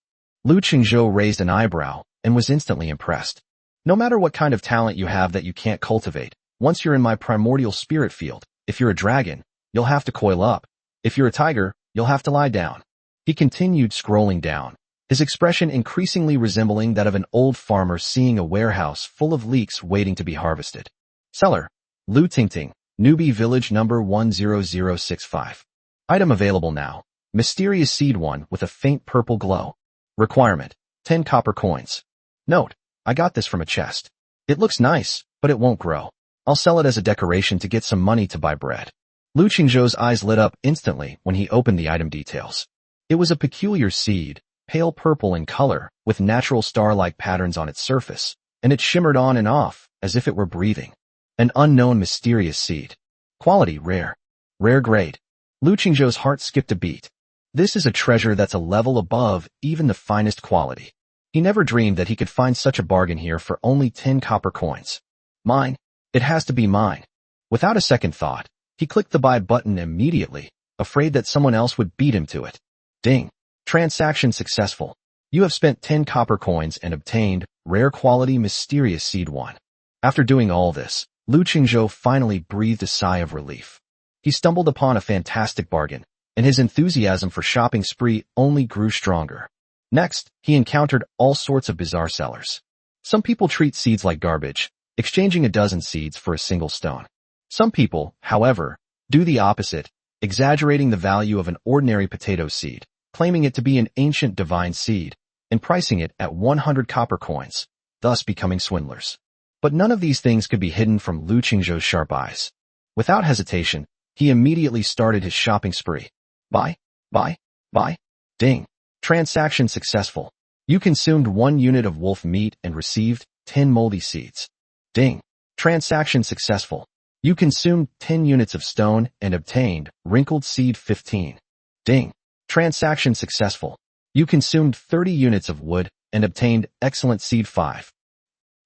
Lu Qingzhou raised an eyebrow and was instantly impressed. No matter what kind of talent you have that you can't cultivate, once you're in my primordial spirit field, if you're a dragon, you'll have to coil up. If you're a tiger, you'll have to lie down. He continued scrolling down, his expression increasingly resembling that of an old farmer seeing a warehouse full of leeks waiting to be harvested. Seller, Lu Tingting, Newbie Village number 10065. Item available now. Mysterious seed 1 with a faint purple glow. Requirement, 10 copper coins. Note, I got this from a chest. It looks nice, but it won't grow. I'll sell it as a decoration to get some money to buy bread. Lu Qingzhou's eyes lit up instantly when he opened the item details. It was a peculiar seed, pale purple in color, with natural star-like patterns on its surface, and it shimmered on and off, as if it were breathing. An unknown mysterious seed. Quality rare. Rare grade. Lu Qingzhou's heart skipped a beat. This is a treasure that's a level above even the finest quality. He never dreamed that he could find such a bargain here for only 10 copper coins. Mine. It has to be mine. Without a second thought, he clicked the buy button immediately, afraid that someone else would beat him to it. Ding. Transaction successful. You have spent 10 copper coins and obtained rare quality mysterious seed 1. After doing all this, Lu Qingzhou finally breathed a sigh of relief. He stumbled upon a fantastic bargain, and his enthusiasm for shopping spree only grew stronger. Next, he encountered all sorts of bizarre sellers. Some people treat seeds like garbage, exchanging a dozen seeds for a single stone. Some people, however, do the opposite, exaggerating the value of an ordinary potato seed, claiming it to be an ancient divine seed, and pricing it at 100 copper coins, thus becoming swindlers. But none of these things could be hidden from Lu Qingzhou's sharp eyes. Without hesitation, he immediately started his shopping spree. Buy, buy, buy. Ding. Transaction successful. You consumed 1 unit of wolf meat and received 10 moldy seeds. Ding. Transaction successful. You consumed 10 units of stone and obtained wrinkled seed 15. Ding. Transaction successful. You consumed 30 units of wood and obtained excellent seed 5.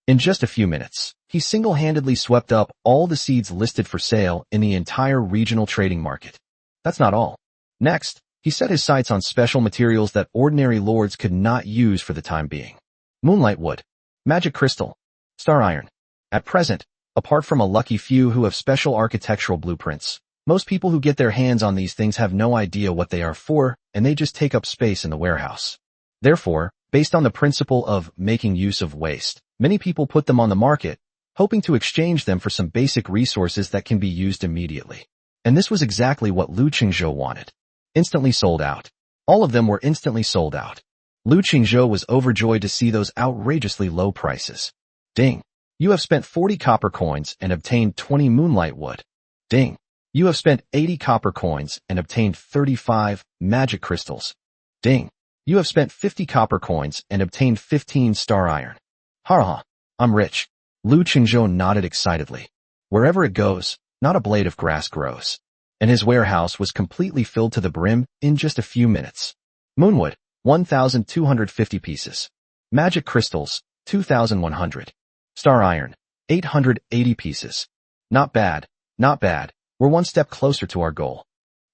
In just a few minutes, he single-handedly swept up all the seeds listed for sale in the entire regional trading market. That's not all. Next, he set his sights on special materials that ordinary lords could not use for the time being. Moonlight wood, magic crystal, star iron. At present, apart from a lucky few who have special architectural blueprints, most people who get their hands on these things have no idea what they are for, and they just take up space in the warehouse. Therefore, based on the principle of making use of waste, many people put them on the market, hoping to exchange them for some basic resources that can be used immediately. And this was exactly what Lu Qingzhou wanted. Instantly sold out. All of them were instantly sold out. Lu Qingzhou was overjoyed to see those outrageously low prices. Ding. You have spent 40 copper coins and obtained 20 moonlight wood. Ding. You have spent 80 copper coins and obtained 35 magic crystals. Ding. You have spent 50 copper coins and obtained 15 star iron. Ha! I'm rich. Lu Qingzhou nodded excitedly. Wherever it goes, not a blade of grass grows. And his warehouse was completely filled to the brim in just a few minutes. Moonwood, 1,250 pieces. Magic crystals, 2,100. Star iron, 880 pieces. Not bad, not bad. We're one step closer to our goal.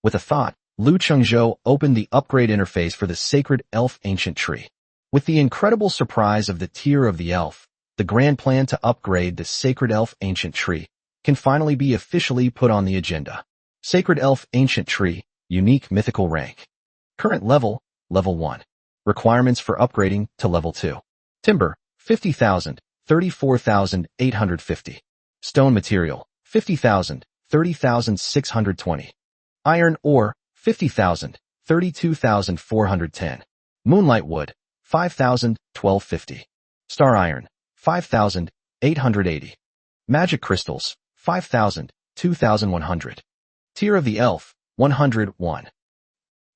With a thought, Lu Qingzhou opened the upgrade interface for the sacred elf ancient tree. With the incredible surprise of the tier of the elf, the grand plan to upgrade the sacred elf ancient tree can finally be officially put on the agenda. Sacred Elf Ancient Tree, Unique Mythical Rank. Current level, Level 1. Requirements for upgrading to Level 2. Timber, 50,000, 34,850. Stone material, 50,000, 30,620. Iron ore, 50,000, 32,410. Moonlight wood, 5,000, 1250. Star iron, 5,000, 880. Magic crystals, 5,000, 2,100. Tier of the Elf, 101.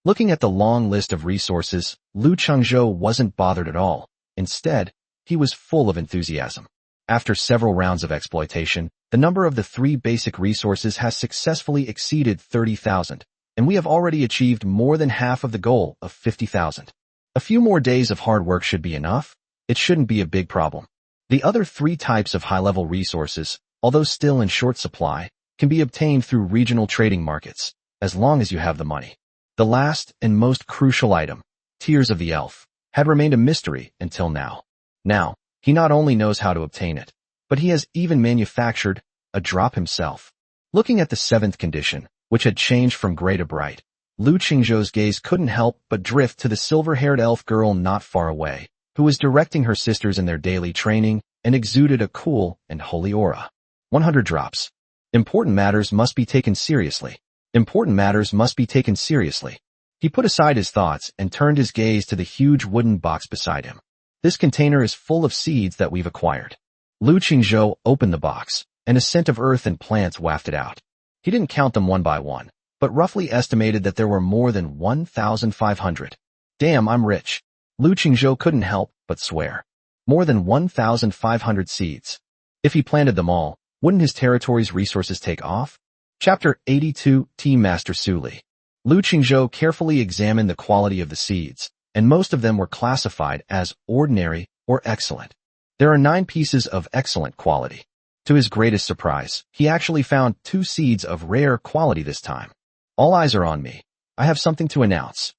Looking at the long list of resources, Lu Qingzhou wasn't bothered at all. Instead, he was full of enthusiasm. After several rounds of exploitation, the number of the 3 basic resources has successfully exceeded 30,000, and we have already achieved more than half of the goal of 50,000. A few more days of hard work should be enough. It shouldn't be a big problem. The other 3 types of high-level resources, although still in short supply, can be obtained through regional trading markets, as long as you have the money. The last and most crucial item, Tears of the Elf, had remained a mystery until now. Now, he not only knows how to obtain it, but he has even manufactured a drop himself. Looking at the 7th condition, which had changed from gray to bright, Lu Qingzhou's gaze couldn't help but drift to the silver-haired elf girl not far away, who was directing her sisters in their daily training and exuded a cool and holy aura. 100 drops. Important matters must be taken seriously. Important matters must be taken seriously. He put aside his thoughts and turned his gaze to the huge wooden box beside him. This container is full of seeds that we've acquired. Lu Qingzhou opened the box, and a scent of earth and plants wafted out. He didn't count them one by one, but roughly estimated that there were more than 1,500. Damn, I'm rich. Lu Qingzhou couldn't help but swear. More than 1,500 seeds. If he planted them all, wouldn't his territory's resources take off? Chapter 82, Team Master Su Li. Lu Qingzhou carefully examined the quality of the seeds, and most of them were classified as ordinary or excellent. There are 9 pieces of excellent quality. To his greatest surprise, he actually found 2 seeds of rare quality this time. All eyes are on me. I have something to announce.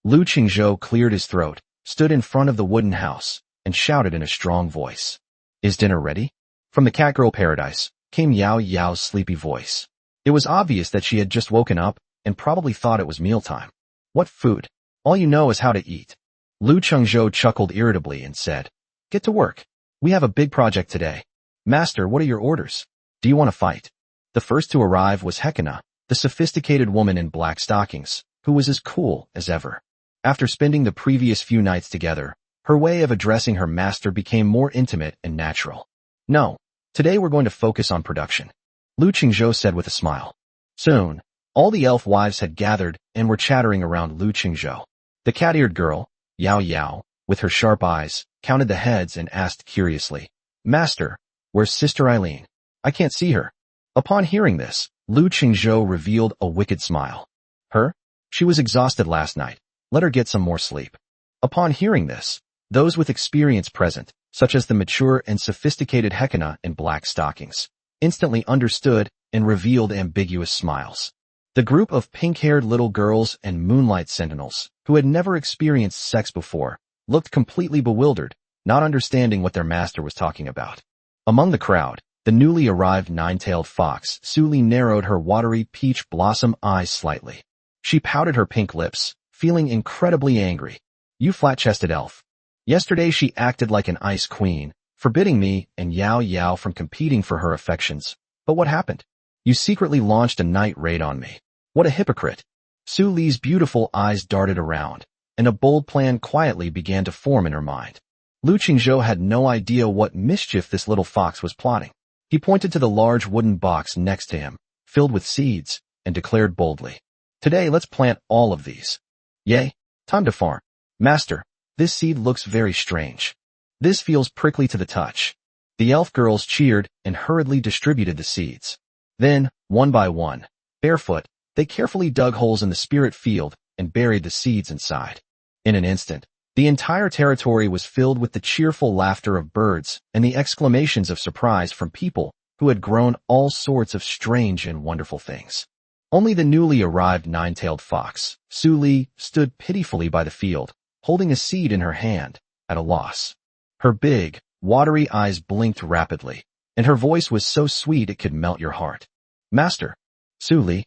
Lu Qingzhou cleared his throat, stood in front of the wooden house, and shouted in a strong voice. Is dinner ready? From the Catgirl Paradise came Yao Yao's sleepy voice. It was obvious that she had just woken up and probably thought it was mealtime. What food? All you know is how to eat. Lu Qingzhou chuckled irritably and said, Get to work. We have a big project today. Master, what are your orders? Do you want to fight? The first to arrive was Hekina, the sophisticated woman in black stockings, who was as cool as ever. After spending the previous few nights together, her way of addressing her master became more intimate and natural. No, today we're going to focus on production, Lu Qingzhou said with a smile. Soon, all the elf wives had gathered and were chattering around Lu Qingzhou. The cat-eared girl, Yao Yao, with her sharp eyes, counted the heads and asked curiously, Master, where's Sister Eileen? I can't see her. Upon hearing this, Lu Qingzhou revealed a wicked smile. Her? She was exhausted last night. Let her get some more sleep. Upon hearing this, those with experience present, such as the mature and sophisticated Hekina in black stockings, instantly understood and revealed ambiguous smiles. The group of pink-haired little girls and moonlight sentinels, who had never experienced sex before, looked completely bewildered, not understanding what their master was talking about. Among the crowd, the newly arrived 9-tailed fox, Su Li, narrowed her watery peach blossom eyes slightly. She pouted her pink lips, feeling incredibly angry. You flat-chested elf. Yesterday she acted like an ice queen, forbidding me and Yao Yao from competing for her affections. But what happened? You secretly launched a night raid on me. What a hypocrite. Su Li's beautiful eyes darted around, and a bold plan quietly began to form in her mind. Lu Qingzhou had no idea what mischief this little fox was plotting. He pointed to the large wooden box next to him, filled with seeds, and declared boldly, Today let's plant all of these. Yay, time to farm. Master, this seed looks very strange. This feels prickly to the touch. The elf girls cheered and hurriedly distributed the seeds. Then, one by one, barefoot, they carefully dug holes in the spirit field and buried the seeds inside. In an instant, the entire territory was filled with the cheerful laughter of birds and the exclamations of surprise from people who had grown all sorts of strange and wonderful things. Only the newly arrived 9-tailed fox, Su Li, stood pitifully by the field, holding a seed in her hand, at a loss. Her big, watery eyes blinked rapidly, and her voice was so sweet it could melt your heart. Master, Su Li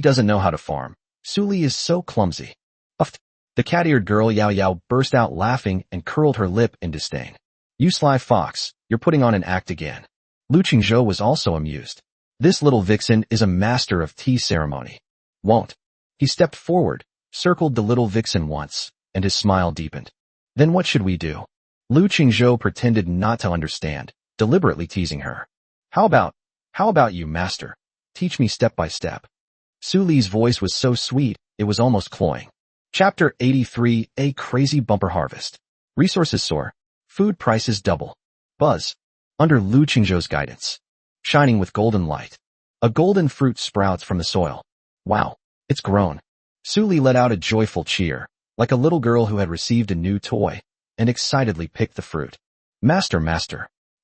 doesn't know how to farm. Su Li is so clumsy. Uffed. The cat-eared girl Yao Yao burst out laughing and curled her lip in disdain. You sly fox, you're putting on an act again. Lu Qingzhou was also amused. This little vixen is a master of tea ceremony. Won't. He stepped forward, circled the little vixen once, and his smile deepened. Then what should we do? Lu Qingzhou pretended not to understand, deliberately teasing her. How about you, master? Teach me step by step. Su Li's voice was so sweet, it was almost cloying. Chapter 83, A Crazy Bumper Harvest. Resources soar. Food prices double. Buzz. Under Lu Qingzhou's guidance. Shining with golden light. A golden fruit sprouts from the soil. Wow, it's grown. Su Li let out a joyful cheer, like a little girl who had received a new toy, and excitedly picked the fruit. Master,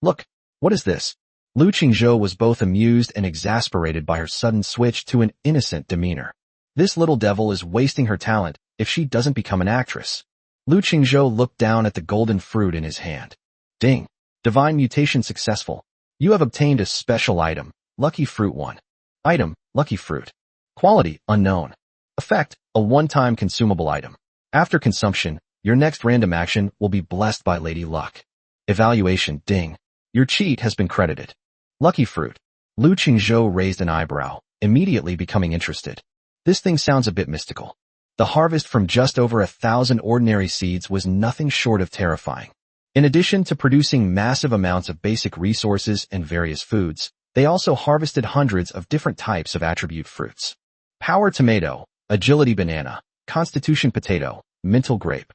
look, what is this? Lu Qingzhou was both amused and exasperated by her sudden switch to an innocent demeanor. This little devil is wasting her talent if she doesn't become an actress. Lu Qingzhou looked down at the golden fruit in his hand. Ding! Divine mutation successful. You have obtained a special item, Lucky Fruit 1. Item, Lucky Fruit. Quality, unknown. Effect, a one-time consumable item. After consumption, your next random action will be blessed by Lady Luck. Evaluation, ding. Your cheat has been credited. Lucky Fruit. Lu Qingzhou raised an eyebrow, immediately becoming interested. This thing sounds a bit mystical. The harvest from just over 1,000 ordinary seeds was nothing short of terrifying. In addition to producing massive amounts of basic resources and various foods, they also harvested hundreds of different types of attribute fruits. Power tomato, agility banana, constitution potato, mental grape.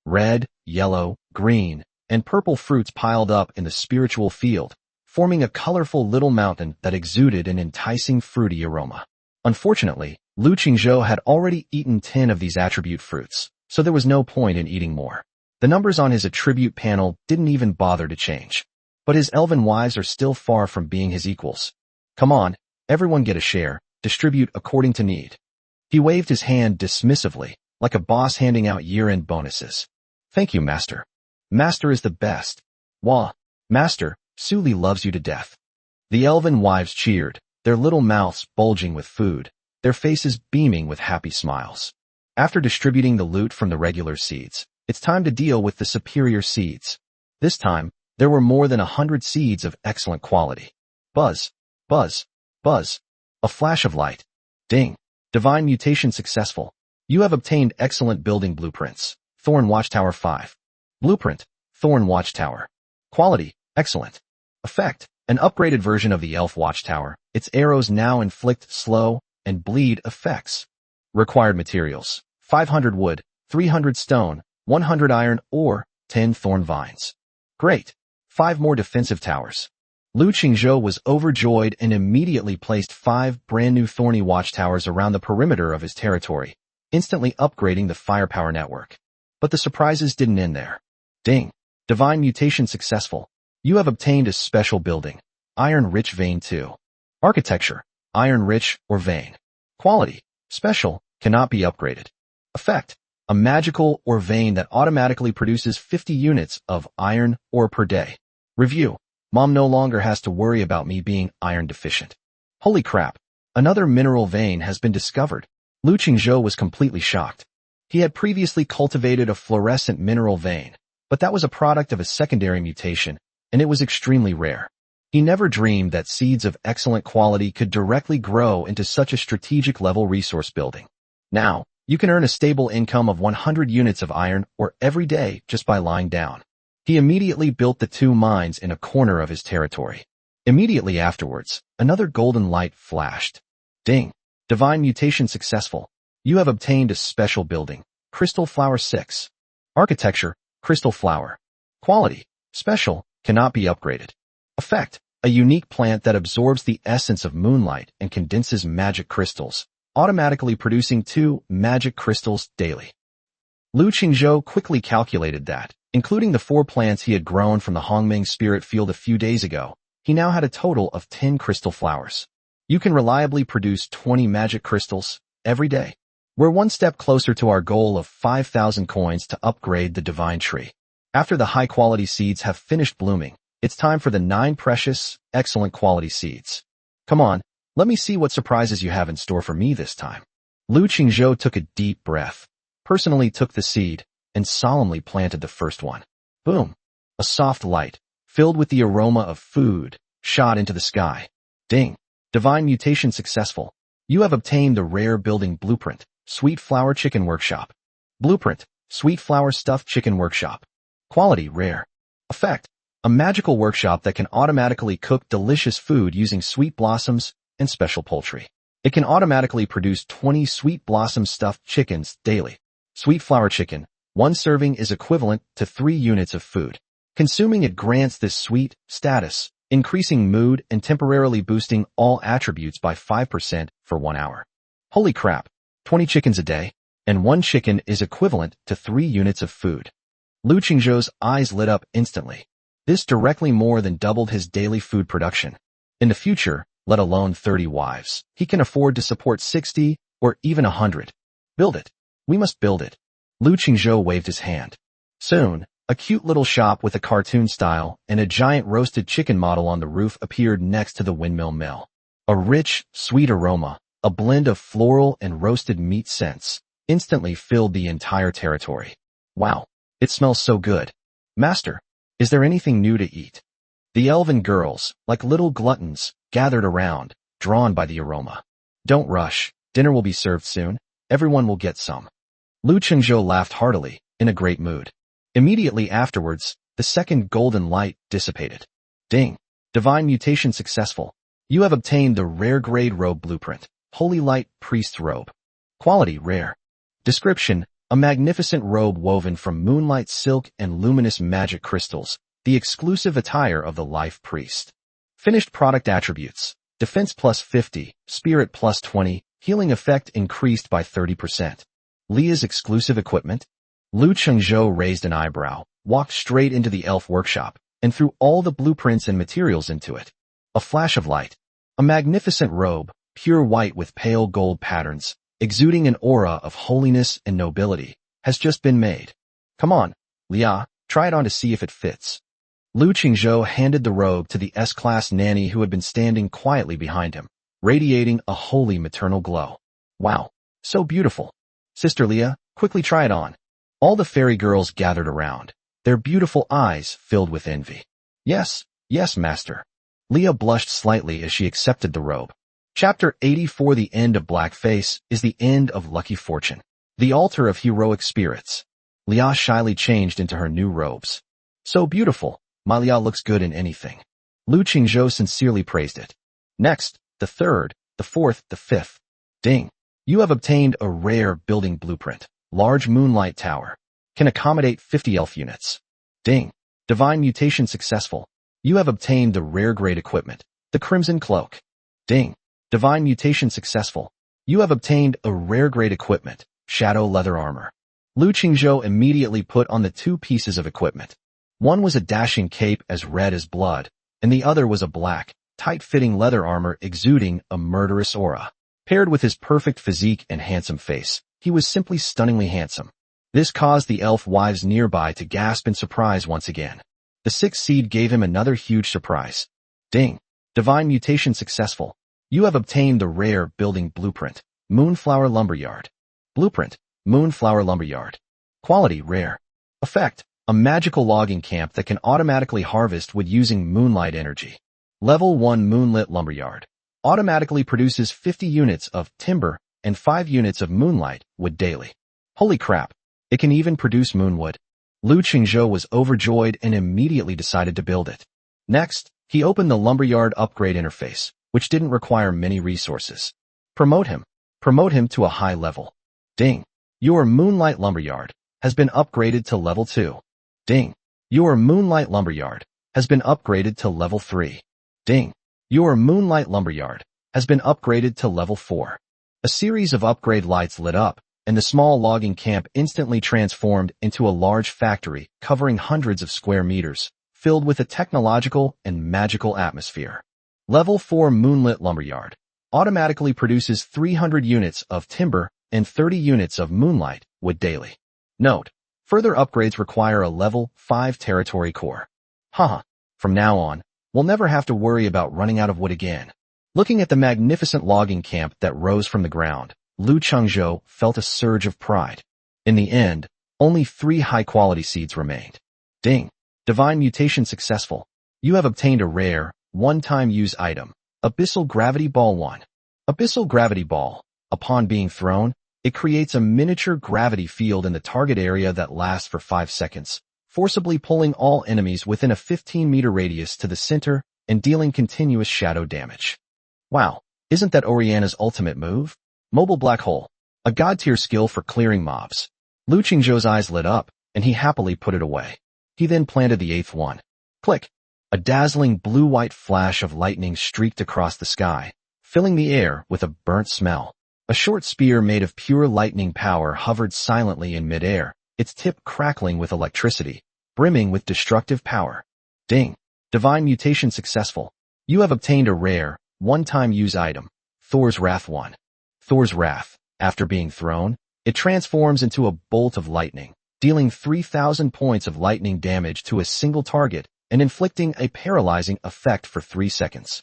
Red, yellow, green, and purple fruits piled up in the spiritual field, forming a colorful little mountain that exuded an enticing fruity aroma. Unfortunately, Lu Qingzhou had already eaten 10 of these attribute fruits, so there was no point in eating more. The numbers on his attribute panel didn't even bother to change. But his elven wives are still far from being his equals. Come on, everyone get a share, distribute according to need. He waved his hand dismissively, like a boss handing out year-end bonuses. Thank you, Master. Master is the best. Wah, Master, Suli loves you to death. The elven wives cheered, their little mouths bulging with food, their faces beaming with happy smiles. After distributing the loot from the regular seeds, it's time to deal with the superior seeds. This time, there were more than 100 seeds of excellent quality. Buzz, buzz, buzz. A flash of light. Ding. Divine mutation successful. You have obtained excellent building blueprints. Thorn Watchtower 5. Blueprint, Thorn Watchtower. Quality, excellent. Effect, an upgraded version of the Elf Watchtower. Its arrows now inflict slow and bleed effects. Required materials, 500 wood, 300 stone, 100 iron ore, 10 thorn vines. Great. 5 more defensive towers. Lu Qingzhou was overjoyed and immediately placed 5 brand new thorny watchtowers around the perimeter of his territory, instantly upgrading the firepower network. But the surprises didn't end there. Ding. Divine mutation successful. You have obtained a special building. Iron-rich vein 2. Architecture. Iron-rich or vein. Quality. Special. Cannot be upgraded. Effect. A magical or vein that automatically produces 50 units of iron ore per day. Review. Mom no longer has to worry about me being iron deficient. Holy crap. Another mineral vein has been discovered. Lu Qingzhou was completely shocked. He had previously cultivated a fluorescent mineral vein, but that was a product of a secondary mutation, and it was extremely rare. He never dreamed that seeds of excellent quality could directly grow into such a strategic level resource building. Now, you can earn a stable income of 100 units of iron ore every day just by lying down. He immediately built the 2 mines in a corner of his territory. Immediately afterwards, another golden light flashed. Ding. Divine mutation successful. You have obtained a special building. Crystal Flower 6. Architecture, Crystal Flower. Quality, special, cannot be upgraded. Effect, a unique plant that absorbs the essence of moonlight and condenses magic crystals, automatically producing 2 magic crystals daily. Lu Qingzhou quickly calculated that, including the 4 plants he had grown from the Hongming spirit field a few days ago, he now had a total of 10 crystal flowers. You can reliably produce 20 magic crystals every day. We're one step closer to our goal of 5,000 coins to upgrade the divine tree. After the high-quality seeds have finished blooming, it's time for the 9 precious, excellent quality seeds. Come on, let me see what surprises you have in store for me this time. Lu Qingzhou took a deep breath, personally took the seed, and solemnly planted the first one. Boom! A soft light, filled with the aroma of food, shot into the sky. Ding! Divine mutation successful. You have obtained the rare building blueprint, Sweet Flower Chicken Workshop. Blueprint, Sweet Flower Stuffed Chicken Workshop. Quality rare. Effect, a magical workshop that can automatically cook delicious food using sweet blossoms and special poultry. It can automatically produce 20 sweet blossom stuffed chickens daily. Sweet flower chicken, 1 serving is equivalent to 3 units of food. Consuming it grants this sweet status, increasing mood and temporarily boosting all attributes by 5% for 1 hour. Holy crap, 20 chickens a day, and 1 chicken is equivalent to 3 units of food. Lu Qingzhou's eyes lit up instantly. This directly more than doubled his daily food production. In the future, let alone 30 wives, he can afford to support 60 or even 100. Build it. We must build it. Lu Qingzhou waved his hand. Soon, a cute little shop with a cartoon style and a giant roasted chicken model on the roof appeared next to the windmill mill. A rich, sweet aroma, a blend of floral and roasted meat scents, instantly filled the entire territory. Wow, it smells so good. Master, is there anything new to eat? The elven girls, like little gluttons, gathered around, drawn by the aroma. Don't rush, dinner will be served soon, everyone will get some. Lu Qingzhou laughed heartily, in a great mood. Immediately afterwards, The second golden light dissipated. Ding. Divine mutation successful. You have obtained the rare grade robe blueprint. Holy Light Priest's Robe. Quality rare. Description: a magnificent robe woven from moonlight silk and luminous magic crystals, the exclusive attire of the Life Priest. Finished product attributes: defense plus 50, spirit plus 20, healing effect increased by 30%. Leah's exclusive equipment. Lu Chengzhou raised an eyebrow, walked straight into the elf workshop, and threw all the blueprints and materials into it. A flash of light. A magnificent robe, pure white with pale gold patterns, exuding an aura of holiness and nobility, has just been made. Come on, Leah, try it on to see if it fits. Lu Qingzhou handed the robe to the S-class nanny who had been standing quietly behind him, radiating a holy maternal glow. Wow, so beautiful. Sister Leah, quickly try it on. All the fairy girls gathered around, their beautiful eyes filled with envy. Yes, yes, master. Leah blushed slightly as she accepted the robe. Chapter 84. The end of Blackface is the end of lucky fortune. The altar of heroic spirits. Leah shyly changed into her new robes. So beautiful, my Leah looks good in anything. Lu Qingzhou sincerely praised it. Next, the third, the fourth, the fifth. Ding. You have obtained a rare building blueprint. Large moonlight tower. Can accommodate 50 elf units. Ding. Divine mutation successful. You have obtained the rare grade equipment. The Crimson Cloak. Ding. Divine mutation successful. You have obtained a rare grade equipment. Shadow leather armor. Lu Qingzhou immediately put on the two pieces of equipment. One was a dashing cape as red as blood, and the other was a black, tight-fitting leather armor exuding a murderous aura. Paired with his perfect physique and handsome face, he was simply stunningly handsome. This caused the elf wives nearby to gasp in surprise once again. The sixth seed gave him another huge surprise. Ding. Divine mutation successful. You have obtained the rare building blueprint. Moonflower Lumberyard. Blueprint. Moonflower Lumberyard. Quality rare. Effect: a magical logging camp that can automatically harvest wood using moonlight energy. Level 1 Moonlit Lumberyard. Automatically produces 50 units of timber and 5 units of moonlight wood daily. Holy crap. It can even produce moonwood. Lu Qingzhou was overjoyed and immediately decided to build it. Next, he opened the lumberyard upgrade interface, which didn't require many resources. Promote him. Promote him to a high level. Ding. Your Moonlight Lumberyard has been upgraded to level 2. Ding. Your Moonlight Lumberyard has been upgraded to level 3. Ding. Your Moonlight Lumberyard has been upgraded to level 4. A series of upgrade lights lit up, and the small logging camp instantly transformed into a large factory covering hundreds of square meters, filled with a technological and magical atmosphere. Level 4 Moonlit Lumberyard automatically produces 300 units of timber and 30 units of moonlight wood daily. Note: further upgrades require a level 5 territory core. Haha, from now on, we'll never have to worry about running out of wood again. Looking at the magnificent logging camp that rose from the ground, Lu Chengzhou felt a surge of pride. In the end, only 3 high-quality seeds remained. Ding. Divine mutation successful. You have obtained a rare, one-time use item. Abyssal Gravity Ball 1. Abyssal Gravity Ball. Upon being thrown, it creates a miniature gravity field in the target area that lasts for 5 seconds, forcibly pulling all enemies within a 15-meter radius to the center and dealing continuous shadow damage. Wow, isn't that Oriana's ultimate move? Mobile Black Hole. A god-tier skill for clearing mobs. Lu Qingzhou's eyes lit up, and he happily put it away. He then planted the 8th one. Click. A dazzling blue-white flash of lightning streaked across the sky, filling the air with a burnt smell. A short spear made of pure lightning power hovered silently in midair, its tip crackling with electricity, brimming with destructive power. Ding. Divine mutation successful. You have obtained a rare, one-time use item. Thor's Wrath 1. Thor's Wrath. After being thrown, it transforms into a bolt of lightning, dealing 3,000 points of lightning damage to a single target and inflicting a paralyzing effect for 3 seconds.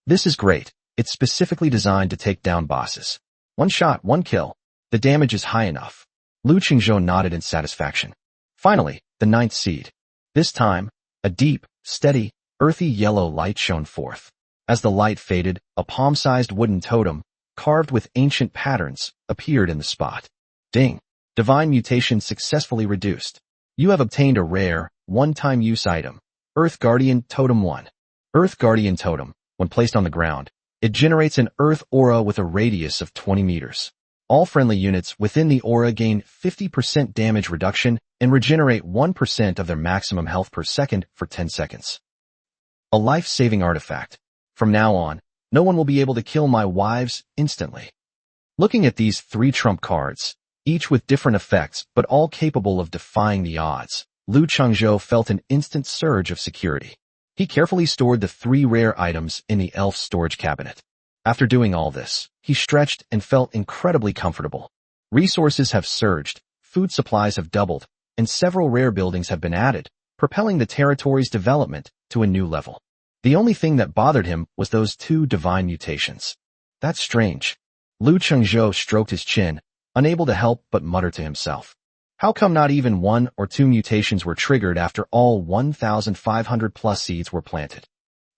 This is great. It's specifically designed to take down bosses. One shot, one kill. The damage is high enough. Lu Qingzhou nodded in satisfaction. Finally, the 9th seed. This time, a deep, steady, earthy yellow light shone forth. As the light faded, a palm-sized wooden totem, carved with ancient patterns, appeared in the spot. Ding. Divine mutation successfully reduced. You have obtained a rare, one-time use item. Earth Guardian Totem 1. Earth Guardian Totem, when placed on the ground, it generates an Earth aura with a radius of 20 meters. All friendly units within the aura gain 50% damage reduction and regenerate 1% of their maximum health per second for 10 seconds. A life-saving artifact. From now on, no one will be able to kill my wives instantly. Looking at these 3 trump cards, each with different effects but all capable of defying the odds, Lu Chengzhou felt an instant surge of security. He carefully stored the 3 rare items in the elf storage cabinet. After doing all this, he stretched and felt incredibly comfortable. Resources have surged, food supplies have doubled, and several rare buildings have been added, propelling the territory's development to a new level. The only thing that bothered him was those 2 divine mutations. That's strange. Lu Chengzhou stroked his chin, unable to help but mutter to himself. How come not even 1 or 2 mutations were triggered after all 1,500 plus seeds were planted?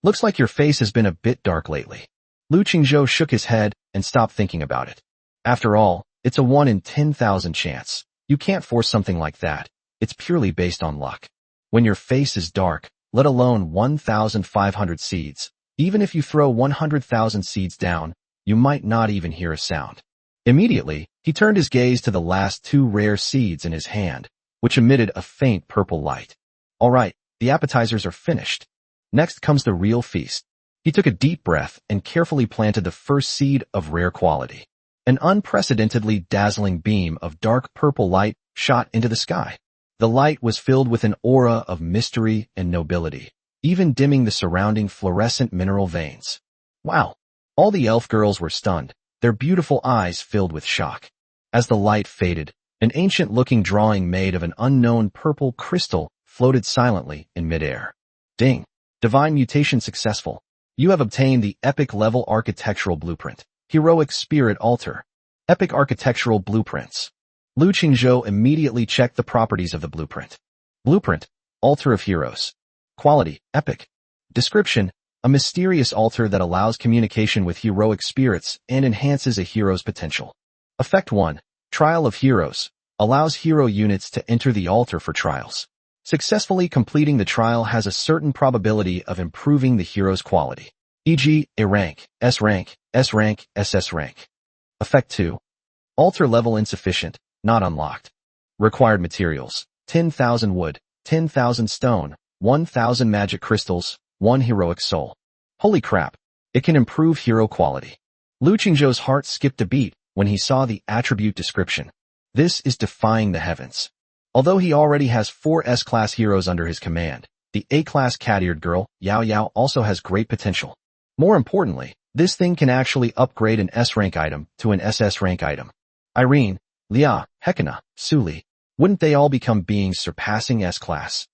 Looks like your face has been a bit dark lately. Lu Chengzhou shook his head and stopped thinking about it. After all, it's a 1 in 10,000 chance. You can't force something like that. It's purely based on luck. When your face is dark, let alone 1,500 seeds, even if you throw 100,000 seeds down, you might not even hear a sound. Immediately, he turned his gaze to the last 2 rare seeds in his hand, which emitted a faint purple light. All right, the appetizers are finished. Next comes the real feast. He took a deep breath and carefully planted the first seed of rare quality. An unprecedentedly dazzling beam of dark purple light shot into the sky. The light was filled with an aura of mystery and nobility, even dimming the surrounding fluorescent mineral veins. Wow! All the elf girls were stunned, their beautiful eyes filled with shock. As the light faded, an ancient-looking drawing made of an unknown purple crystal floated silently in midair. Ding! Divine mutation successful. You have obtained the epic-level architectural blueprint. Heroic Spirit Altar. Epic architectural blueprints. Lu Chengzhou immediately checked the properties of the blueprint. Blueprint, Altar of Heroes. Quality, Epic. Description, a mysterious altar that allows communication with heroic spirits and enhances a hero's potential. Effect 1, Trial of Heroes, allows hero units to enter the altar for trials. Successfully completing the trial has a certain probability of improving the hero's quality, e.g. A rank, S rank, S rank, SS rank. Effect 2, Altar level insufficient, not unlocked. Required materials, 10,000 wood, 10,000 stone, 1,000 magic crystals, 1 heroic soul. Holy crap, it can improve hero quality. Lu Chengzhou's heart skipped a beat when he saw the attribute description. This is defying the heavens. Although he already has 4 S-class heroes under his command, the A-class cat-eared girl, Yao Yao, also has great potential. More importantly, this thing can actually upgrade an S-rank item to an SS rank item. Irene, Lia, Hekina, Suli, wouldn't they all become beings surpassing S-class?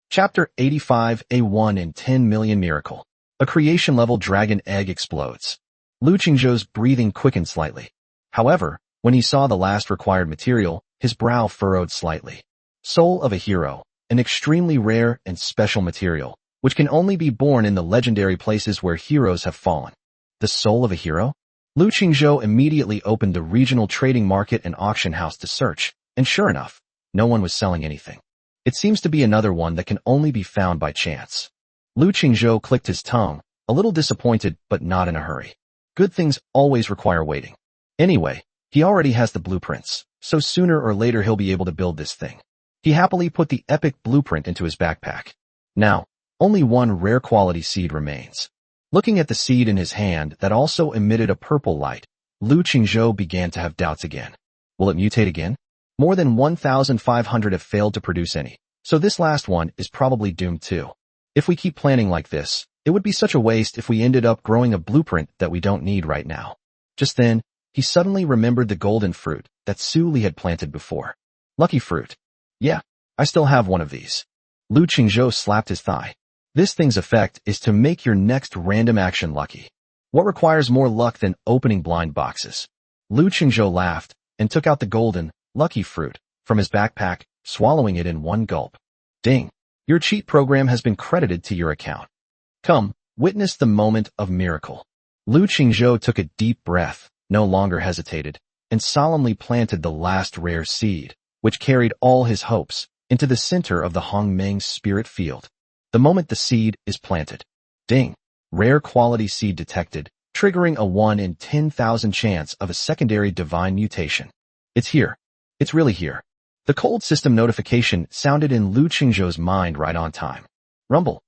Chapter 85, A 1 in 10 million miracle. A creation-level dragon egg explodes. Lu Chengzhou's breathing quickened slightly. However, when he saw the last required material, his brow furrowed slightly. Soul of a Hero, an extremely rare and special material, which can only be born in the legendary places where heroes have fallen. The soul of a hero? Lu Chengzhou immediately opened the regional trading market and auction house to search, and sure enough, no one was selling anything. It seems to be another one that can only be found by chance. Lu Chengzhou clicked his tongue, a little disappointed but not in a hurry. Good things always require waiting. Anyway, he already has the blueprints, so sooner or later he'll be able to build this thing. He happily put the epic blueprint into his backpack. Now, only 1 rare quality seed remains. Looking at the seed in his hand that also emitted a purple light, Lu Chengzhou began to have doubts again. Will it mutate again? More than 1,500 have failed to produce any, so this last one is probably doomed too. If we keep planning like this, it would be such a waste if we ended up growing a blueprint that we don't need right now. Just then, he suddenly remembered the golden fruit that Su Li had planted before. Lucky fruit. Yeah, I still have one of these. Lu Chengzhou slapped his thigh. This thing's effect is to make your next random action lucky. What requires more luck than opening blind boxes? Lu Chengzhou laughed and took out the golden, lucky fruit from his backpack, swallowing it in one gulp. Ding! Your cheat program has been credited to your account. Come, witness the moment of miracle. Lu Chengzhou took a deep breath, no longer hesitated, and solemnly planted the last rare seed, which carried all his hopes, into the center of the Hongmeng's spirit field. The moment the seed is planted. Ding! Rare quality seed detected, triggering a 1 in 10,000 chance of a secondary divine mutation. It's here. It's really here. The cold system notification sounded in Lu Qingzhou's mind right on time. Rumble.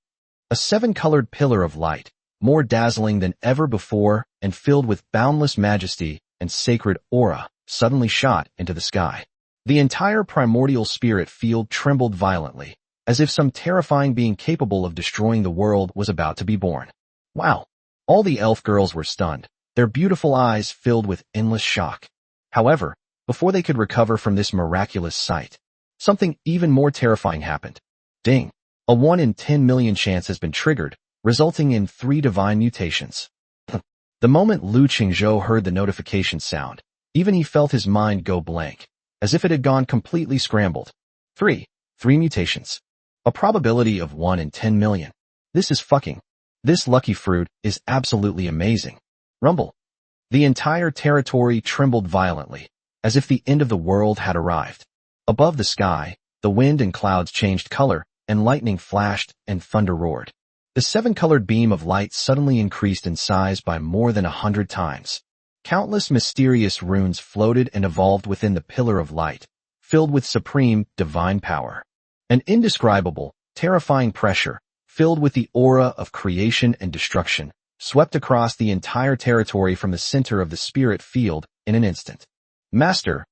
A 7-colored pillar of light, more dazzling than ever before and filled with boundless majesty and sacred aura, suddenly shot into the sky. The entire primordial spirit field trembled violently, as if some terrifying being capable of destroying the world was about to be born. Wow! All the elf girls were stunned, their beautiful eyes filled with endless shock. However, before they could recover from this miraculous sight, something even more terrifying happened. Ding! A 1 in 10 million chance has been triggered, resulting in 3 divine mutations. The moment Lu Qingzhou heard the notification sound, even he felt his mind go blank, as if it had gone completely scrambled. 3 mutations. A probability of 1 in 10 million. This lucky fruit is absolutely amazing. Rumble. The entire territory trembled violently, as if the end of the world had arrived. Above the sky, the wind and clouds changed color, and lightning flashed and thunder roared. The 7-colored beam of light suddenly increased in size by more than 100 times. Countless mysterious runes floated and evolved within the pillar of light, filled with supreme, divine power. An indescribable, terrifying pressure, filled with the aura of creation and destruction, swept across the entire territory from the center of the spirit field in an instant. Master,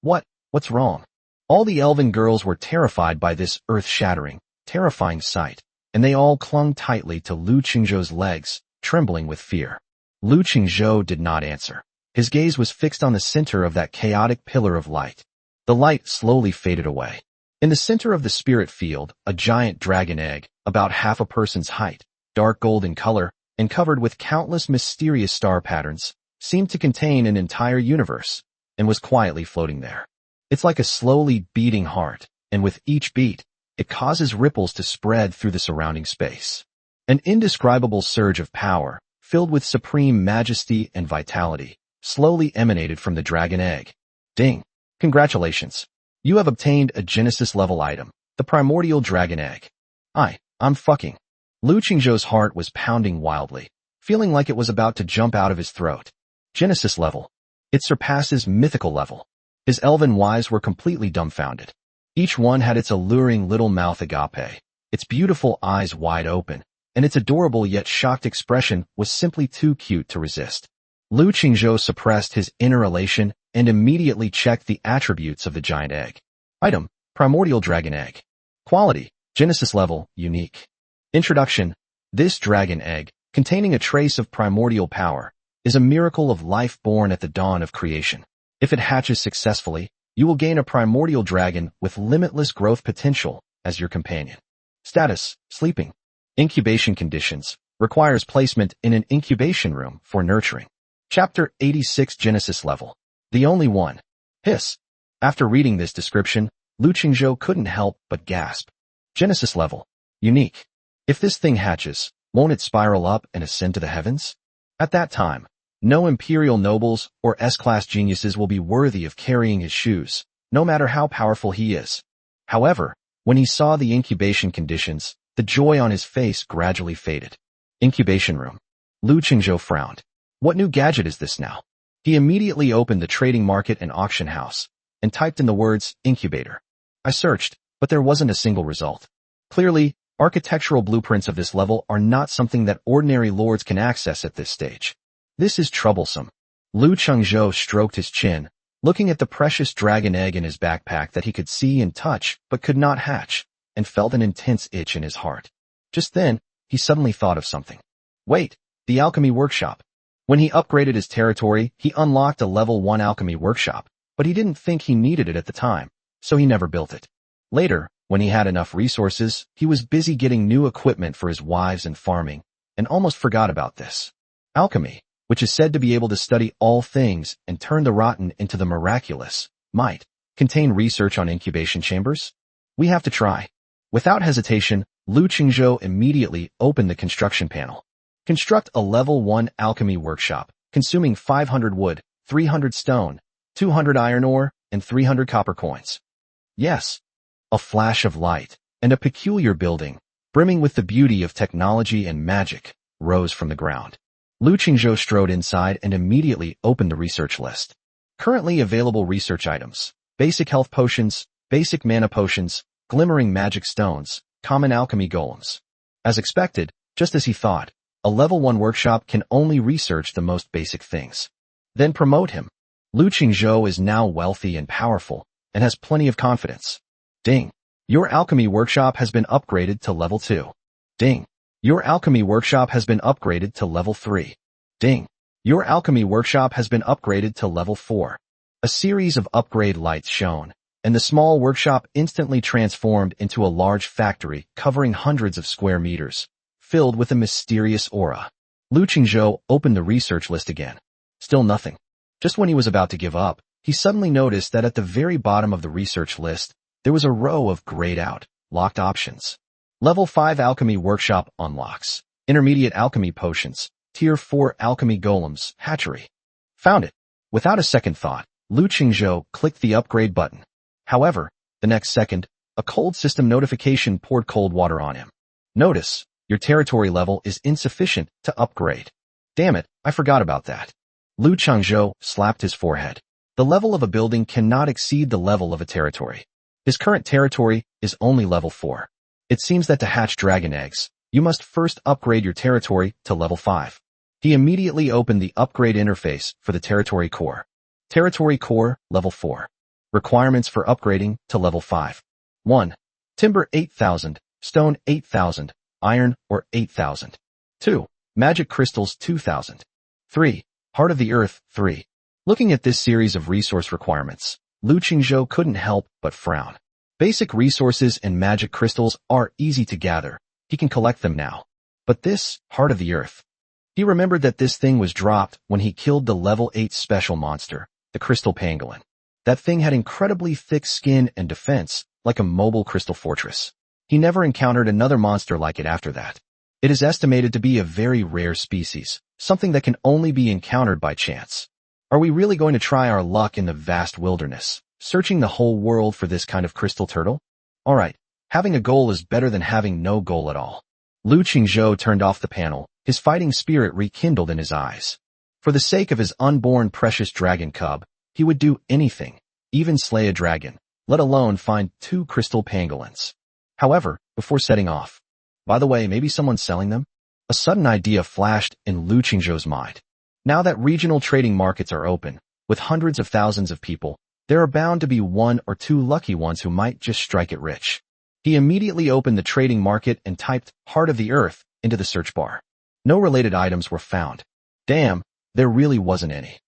what's wrong? All the elven girls were terrified by this earth-shattering, terrifying sight, and they all clung tightly to Lu Qingzhou's legs, trembling with fear. Lu Qingzhou did not answer. His gaze was fixed on the center of that chaotic pillar of light. The light slowly faded away. In the center of the spirit field, a giant dragon egg, about half a person's height, dark gold in color, and covered with countless mysterious star patterns, seemed to contain an entire universe, and was quietly floating there. It's like a slowly beating heart, and with each beat, it causes ripples to spread through the surrounding space. An indescribable surge of power, filled with supreme majesty and vitality, slowly emanated from the dragon egg. Ding! Congratulations! You have obtained a Genesis-level item, the primordial dragon egg. I'm fucking. Lu Qingzhou's heart was pounding wildly, feeling like it was about to jump out of his throat. Genesis level. It surpasses mythical level. His elven wives were completely dumbfounded. Each one had its alluring little mouth agape, its beautiful eyes wide open, and its adorable yet shocked expression was simply too cute to resist. Lu Qingzhou suppressed his inner elation and immediately checked the attributes of the giant egg. Item, primordial dragon egg. Quality, Genesis level, unique. Introduction. This dragon egg, containing a trace of primordial power, is a miracle of life born at the dawn of creation. If it hatches successfully, you will gain a primordial dragon with limitless growth potential as your companion. Status, sleeping. Incubation conditions, requires placement in an incubation room for nurturing. Chapter 86 Genesis level. The only one. Hiss. After reading this description, Lu Qingzhou couldn't help but gasp. Genesis level. Unique. If this thing hatches, won't it spiral up and ascend to the heavens? At that time, no imperial nobles or S-class geniuses will be worthy of carrying his shoes, no matter how powerful he is. However, when he saw the incubation conditions, the joy on his face gradually faded. Incubation room. Lu Qingzhou frowned. What new gadget is this now? He immediately opened the trading market and auction house, and typed in the words, incubator. I searched, but there wasn't a single result. Clearly, architectural blueprints of this level are not something that ordinary lords can access at this stage. This is troublesome. Lu Qingzhou stroked his chin, looking at the precious dragon egg in his backpack that he could see and touch but could not hatch, and felt an intense itch in his heart. Just then, he suddenly thought of something. Wait, the alchemy workshop. When he upgraded his territory, he unlocked a level 1 alchemy workshop, but he didn't think he needed it at the time, so he never built it. Later, when he had enough resources, he was busy getting new equipment for his wives and farming, and almost forgot about this. Alchemy, which is said to be able to study all things and turn the rotten into the miraculous, might contain research on incubation chambers? We have to try. Without hesitation, Lu Qingzhou immediately opened the construction panel. Construct a level 1 alchemy workshop, consuming 500 wood, 300 stone, 200 iron ore, and 300 copper coins. Yes. A flash of light, and a peculiar building, brimming with the beauty of technology and magic, rose from the ground. Lu Qingzhou strode inside and immediately opened the research list. Currently available research items: basic health potions, basic mana potions, glimmering magic stones, common alchemy golems. As expected, just as he thought, a level 1 workshop can only research the most basic things. Then promote him. Lu Qingzhou is now wealthy and powerful, and has plenty of confidence. Ding. Your alchemy workshop has been upgraded to level 2. Ding. Your alchemy workshop has been upgraded to level 3. Ding. Your alchemy workshop has been upgraded to level 4. A series of upgrade lights shone, and the small workshop instantly transformed into a large factory covering hundreds of square meters, filled with a mysterious aura. Lu Qingzhou opened the research list again. Still nothing. Just when he was about to give up, he suddenly noticed that at the very bottom of the research list, there was a row of grayed out, locked options. Level 5 Alchemy Workshop unlocks. Intermediate Alchemy Potions. Tier 4 Alchemy Golems, Hatchery. Found it. Without a second thought, Lu Qingzhou clicked the upgrade button. However, the next second, a cold system notification poured cold water on him. Notice, your territory level is insufficient to upgrade. Damn it, I forgot about that. Lu Qingzhou slapped his forehead. The level of a building cannot exceed the level of a territory. His current territory is only level 4. It seems that to hatch dragon eggs, you must first upgrade your territory to level 5. He immediately opened the upgrade interface for the territory core. Territory core, level 4. Requirements for upgrading to level 5. 1. Timber 8,000, stone 8,000, iron or 8,000. 2. Magic crystals 2,000. 3. Heart of the Earth 3. Looking at this series of resource requirements, Lu Qingzhou couldn't help but frown. Basic resources and magic crystals are easy to gather. He can collect them now. But this, Heart of the Earth. He remembered that this thing was dropped when he killed the level 8 special monster, the crystal pangolin. That thing had incredibly thick skin and defense, like a mobile crystal fortress. He never encountered another monster like it after that. It is estimated to be a very rare species, something that can only be encountered by chance. Are we really going to try our luck in the vast wilderness, searching the whole world for this kind of crystal turtle? Alright, having a goal is better than having no goal at all. Lu Qingzhou turned off the panel, his fighting spirit rekindled in his eyes. For the sake of his unborn precious dragon cub, he would do anything, even slay a dragon, let alone find 2 crystal pangolins. However, before setting off, by the way, maybe someone's selling them? A sudden idea flashed in Lu Qingzhou's mind. Now that regional trading markets are open, with hundreds of thousands of people, there are bound to be 1 or 2 lucky ones who might just strike it rich. He immediately opened the trading market and typed Heart of the Earth into the search bar. No related items were found. Damn, there really wasn't any.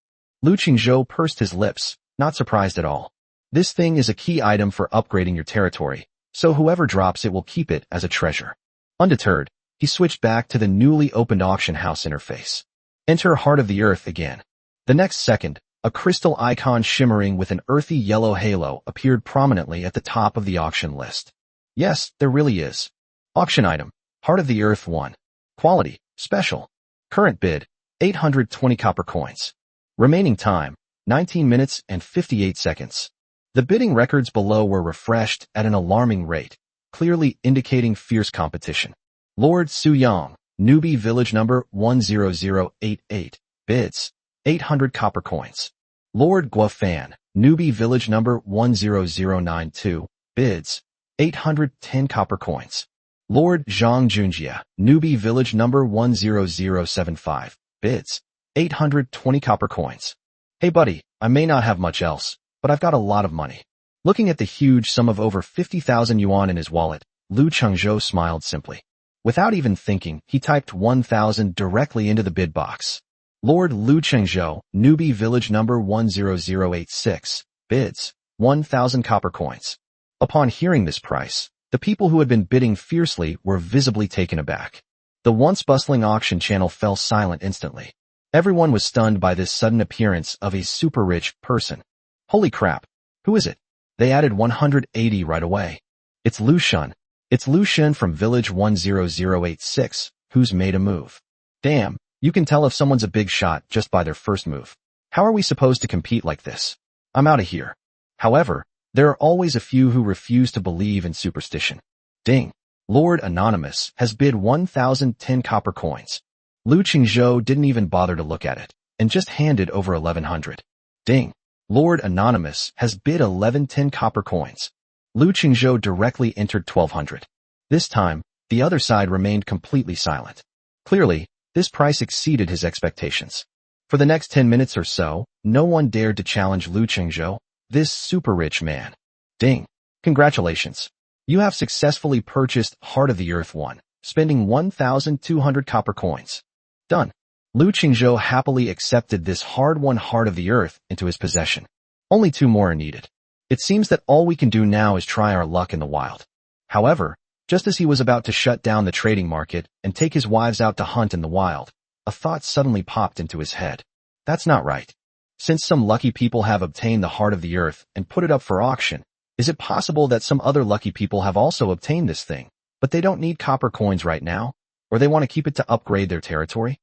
Lu Qingzhou pursed his lips, not surprised at all. This thing is a key item for upgrading your territory, so whoever drops it will keep it as a treasure. Undeterred, he switched back to the newly opened auction house interface. Enter Heart of the Earth again. The next second, a crystal icon shimmering with an earthy yellow halo appeared prominently at the top of the auction list. Yes, there really is. Auction item, Heart of the Earth 1. Quality, special. Current bid, 820 copper coins. Remaining time, 19 minutes and 58 seconds. The bidding records below were refreshed at an alarming rate, clearly indicating fierce competition. Lord Suyang, Newbie Village number 10088, bids 800 copper coins. Lord Guafan, Newbie Village number 10092, bids 810 copper coins. Lord Zhang Junjia, Newbie Village number 10075, bids 820 copper coins. Hey buddy, I may not have much else, but I've got a lot of money. Looking at the huge sum of over 50,000 yuan in his wallet, Lu Qingzhou smiled simply. Without even thinking, he typed 1,000 directly into the bid box. Lord Lu Qingzhou, Newbie Village number 10086, bids 1,000 copper coins. Upon hearing this price, the people who had been bidding fiercely were visibly taken aback. The once bustling auction channel fell silent instantly. Everyone was stunned by this sudden appearance of a super rich person. Holy crap! Who is it? They added 180 right away. It's Lu Shun. It's Lu Shun from Village 10086, who's made a move. Damn, you can tell if someone's a big shot just by their first move. How are we supposed to compete like this? I'm out of here. However, There are always a few who refuse to believe in superstition. Ding. Lord Anonymous has bid 1,010 copper coins. Lu Qingzhou didn't even bother to look at it, and just handed over 1,100. Ding. Lord Anonymous has bid 1110 copper coins. Lu Qingzhou directly entered 1,200. This time, the other side remained completely silent. Clearly, this price exceeded his expectations. For the next 10 minutes or so, no one dared to challenge Lu Qingzhou, this super rich man. Ding. Congratulations. You have successfully purchased Heart of the Earth 1, spending 1,200 copper coins. Done. Lu Qingzhou happily accepted this hard-won Heart of the Earth into his possession. Only 2 more are needed. It seems that all we can do now is try our luck in the wild. However, just as he was about to shut down the trading market and take his wives out to hunt in the wild, a thought suddenly popped into his head. That's not right. Since some lucky people have obtained the Heart of the Earth and put it up for auction, is it possible that some other lucky people have also obtained this thing, but they don't need copper coins right now, or they want to keep it to upgrade their territory?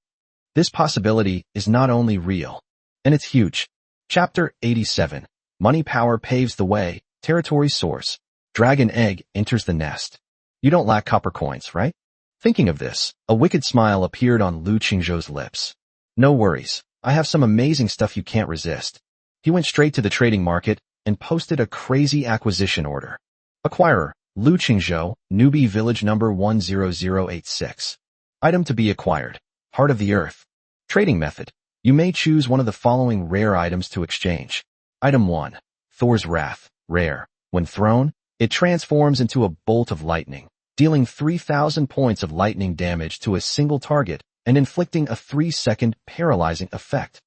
This possibility is not only real, and it's huge. Chapter 87. Money power paves the way, territory soars. Dragon egg enters the nest. You don't lack copper coins, right? Thinking of this, a wicked smile appeared on Lu Qingzhou's lips. No worries, I have some amazing stuff you can't resist. He went straight to the trading market and posted a crazy acquisition order. Acquirer, Lu Qingzhou, Newbie Village number 10086. Item to be acquired. Heart of the Earth. Trading method. You may choose one of the following rare items to exchange. Item 1. Thor's Wrath. Rare. When thrown, it transforms into a bolt of lightning, dealing 3,000 points of lightning damage to a single target and inflicting a 3-second paralyzing effect.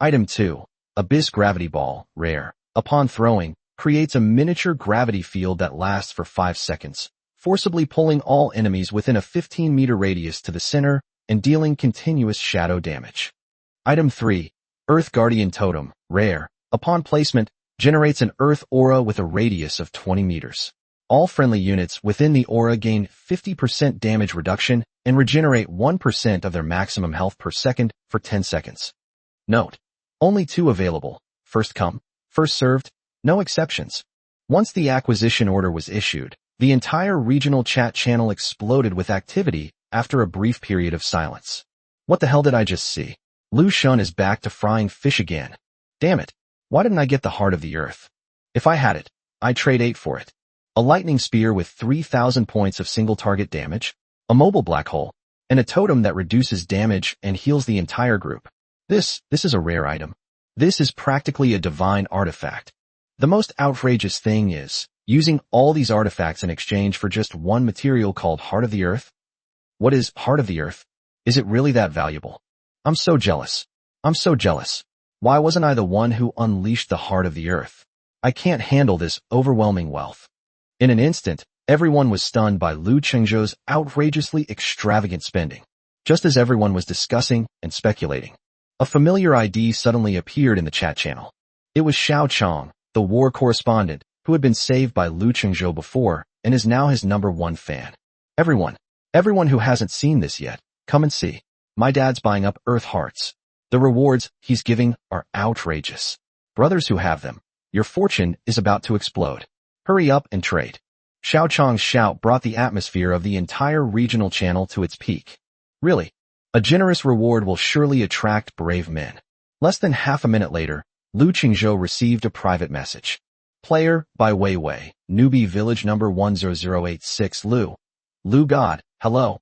Item 2. Abyss Gravity Ball. Rare. Upon throwing, creates a miniature gravity field that lasts for 5 seconds, forcibly pulling all enemies within a 15-meter radius to the center and dealing continuous shadow damage. Item 3. Earth Guardian Totem. Rare. Upon placement, generates an earth aura with a radius of 20 meters. All friendly units within the aura gain 50% damage reduction and regenerate 1% of their maximum health per second for 10 seconds. Note: only 2 available. First come, first served, no exceptions. Once the acquisition order was issued, the entire regional chat channel exploded with activity after a brief period of silence. What the hell did I just see? Lu Shun is back to frying fish again. Damn it. Why didn't I get the Heart of the Earth? If I had it, I'd trade 8 for it. A lightning spear with 3,000 points of single target damage, a mobile black hole, and a totem that reduces damage and heals the entire group. This is a rare item. This is practically a divine artifact. The most outrageous thing is using all these artifacts in exchange for just one material called Heart of the Earth. What is Heart of the Earth? Is it really that valuable? I'm so jealous. I'm so jealous. Why wasn't I the one who unleashed the Heart of the Earth? I can't handle this overwhelming wealth. In an instant, everyone was stunned by Lu Qingzhou's outrageously extravagant spending. Just as everyone was discussing and speculating, a familiar ID suddenly appeared in the chat channel. It was Xiao Chong, the war correspondent, who had been saved by Lu Qingzhou before and is now his #1 fan. Everyone who hasn't seen this yet, come and see. My dad's buying up Earth Hearts. The rewards he's giving are outrageous. Brothers who have them, your fortune is about to explode. Hurry up and trade. Xiao Chong's shout brought the atmosphere of the entire regional channel to its peak. Really, a generous reward will surely attract brave men. Less than half a minute later, Lu Qingzhou received a private message. Player, by Weiwei, Newbie Village number 10086 Lu. Lu God, hello.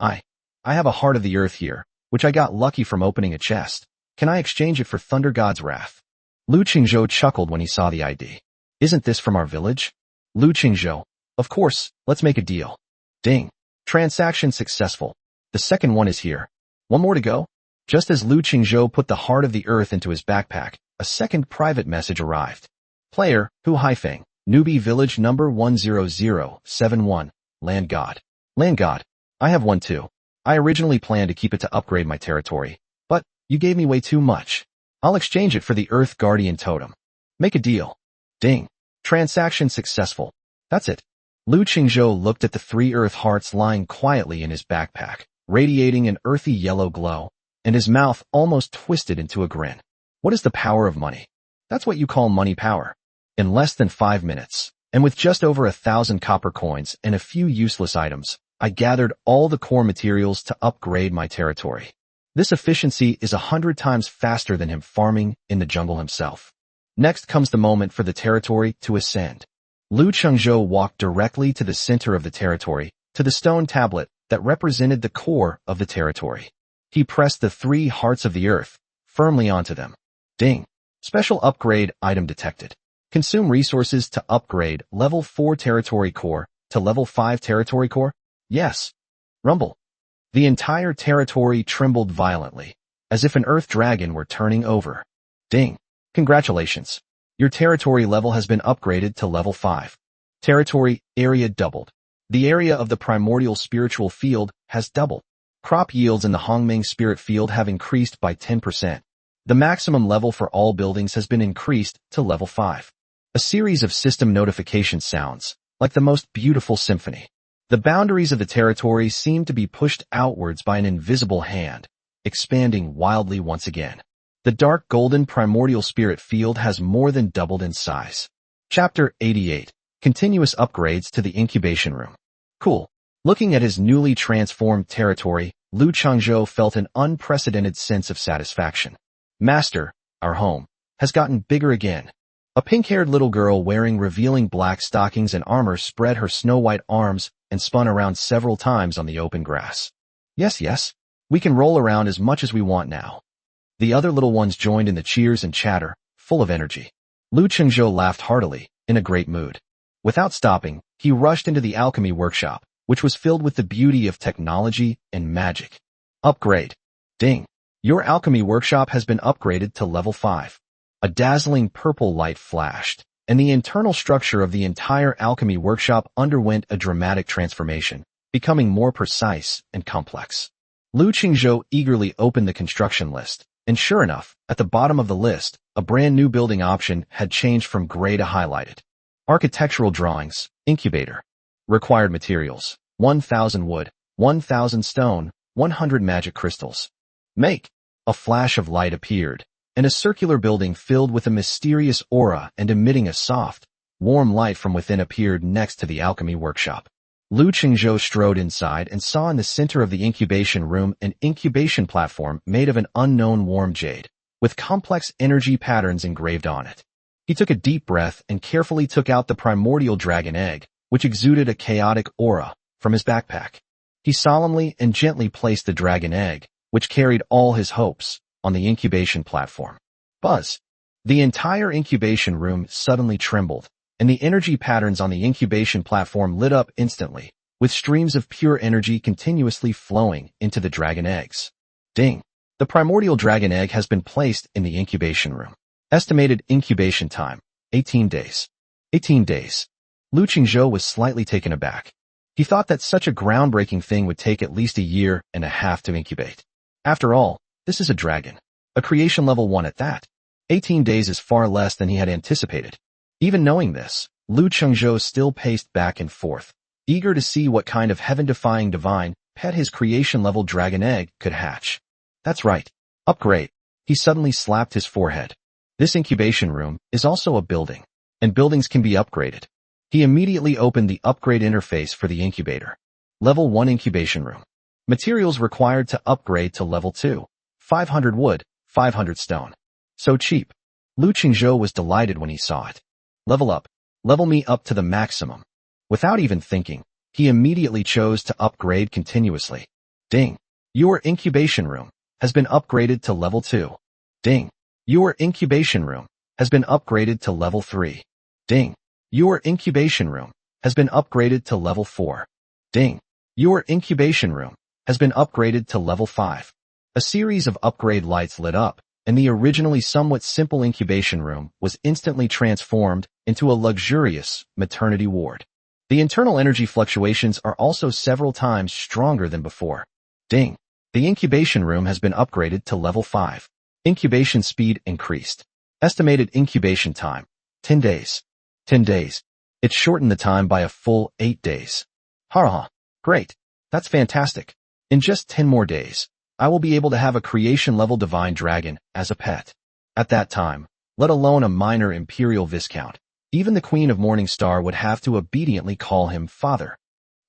I have a Heart of the Earth here, which I got lucky from opening a chest. Can I exchange it for Thunder God's Wrath? Lu Qingzhou chuckled when he saw the ID. Isn't this from our village? Lu Qingzhou, of course, let's make a deal. Ding. Transaction successful. The second one is here. One more to go? Just as Lu Qingzhou put the Heart of the Earth into his backpack, a second private message arrived. Player, Hu Haifeng, Newbie Village number 10071, Land God. Land God, I have one too. I originally planned to keep it to upgrade my territory, but you gave me way too much. I'll exchange it for the Earth Guardian Totem. Make a deal. Ding. Transaction successful. That's it. Lu Qingzhou looked at the 3 Earth Hearts lying quietly in his backpack, radiating an earthy yellow glow, and his mouth almost twisted into a grin. What is the power of money? That's what you call money power. In less than 5 minutes, and with just over 1,000 copper coins and a few useless items, I gathered all the core materials to upgrade my territory. This efficiency is 100 times faster than him farming in the jungle himself. Next comes the moment for the territory to ascend. Lu Chengzhou walked directly to the center of the territory, to the stone tablet that represented the core of the territory. He pressed the 3 hearts of the earth firmly onto them. Ding! Special upgrade item detected. Consume resources to upgrade level 4 territory core to level 5 territory core? Yes. Rumble. The entire territory trembled violently, as if an earth dragon were turning over. Ding! Congratulations. Your territory level has been upgraded to level 5. Territory area doubled. The area of the primordial spiritual field has doubled. Crop yields in the Hongming spirit field have increased by 10%. The maximum level for all buildings has been increased to level 5. A series of system notification sounds, like the most beautiful symphony. The boundaries of the territory seem to be pushed outwards by an invisible hand, expanding wildly once again. The dark golden primordial spirit field has more than doubled in size. Chapter 88. Continuous upgrades to the incubation room. Cool. Looking at his newly transformed territory, Lu Chengzhou felt an unprecedented sense of satisfaction. Master, our home, has gotten bigger again. A pink-haired little girl wearing revealing black stockings and armor spread her snow-white arms and spun around several times on the open grass. Yes, we can roll around as much as we want now. The other little ones joined in the cheers and chatter, full of energy. Lu Chengzhou laughed heartily, in a great mood. Without stopping, he rushed into the alchemy workshop, which was filled with the beauty of technology and magic. Upgrade. Ding. Your alchemy workshop has been upgraded to level 5. A dazzling purple light flashed, and the internal structure of the entire alchemy workshop underwent a dramatic transformation, becoming more precise and complex. Lu Chengzhou eagerly opened the construction list, and sure enough, at the bottom of the list, a brand new building option had changed from gray to highlighted. Architectural drawings, incubator. Required materials, 1,000 wood, 1,000 stone, 100 magic crystals. Make. A flash of light appeared, and a circular building filled with a mysterious aura and emitting a soft, warm light from within appeared next to the alchemy workshop. Lu Chengzhou strode inside and saw in the center of the incubation room an incubation platform made of an unknown warm jade, with complex energy patterns engraved on it. He took a deep breath and carefully took out the primordial dragon egg, which exuded a chaotic aura, from his backpack. He solemnly and gently placed the dragon egg, which carried all his hopes, on the incubation platform. Buzz! The entire incubation room suddenly trembled, and the energy patterns on the incubation platform lit up instantly, with streams of pure energy continuously flowing into the dragon eggs. Ding! The primordial dragon egg has been placed in the incubation room. Estimated incubation time, 18 days. 18 days. Lu Chengzhou was slightly taken aback. He thought that such a groundbreaking thing would take at least a year and a half to incubate. After all, this is a dragon. A creation level 1 at that. 18 days is far less than he had anticipated. Even knowing this, Lu Chengzhou still paced back and forth, eager to see what kind of heaven-defying divine pet his creation-level dragon egg could hatch. That's right. Upgrade. He suddenly slapped his forehead. This incubation room is also a building, and buildings can be upgraded. He immediately opened the upgrade interface for the incubator. Level 1 incubation room. Materials required to upgrade to level 2. 500 wood, 500 stone. So cheap. Lu Chengzhou was delighted when he saw it. Level up. Level me up to the maximum. Without even thinking, he immediately chose to upgrade continuously. Ding. Your incubation room has been upgraded to level 2. Ding. Your incubation room has been upgraded to level 3. Ding. Your incubation room has been upgraded to level 4. Ding. Your incubation room has been upgraded to level 5. A series of upgrade lights lit up, and the originally somewhat simple incubation room was instantly transformed into a luxurious maternity ward. The internal energy fluctuations are also several times stronger than before. Ding. The incubation room has been upgraded to level 5. Incubation speed increased. Estimated incubation time, 10 days. 10 days. It shortened the time by a full 8 days. Ha! Great. That's fantastic. In just 10 more days, I will be able to have a creation-level divine dragon as a pet. At that time, let alone a minor imperial viscount, Even the Queen of Morning Star would have to obediently call him father.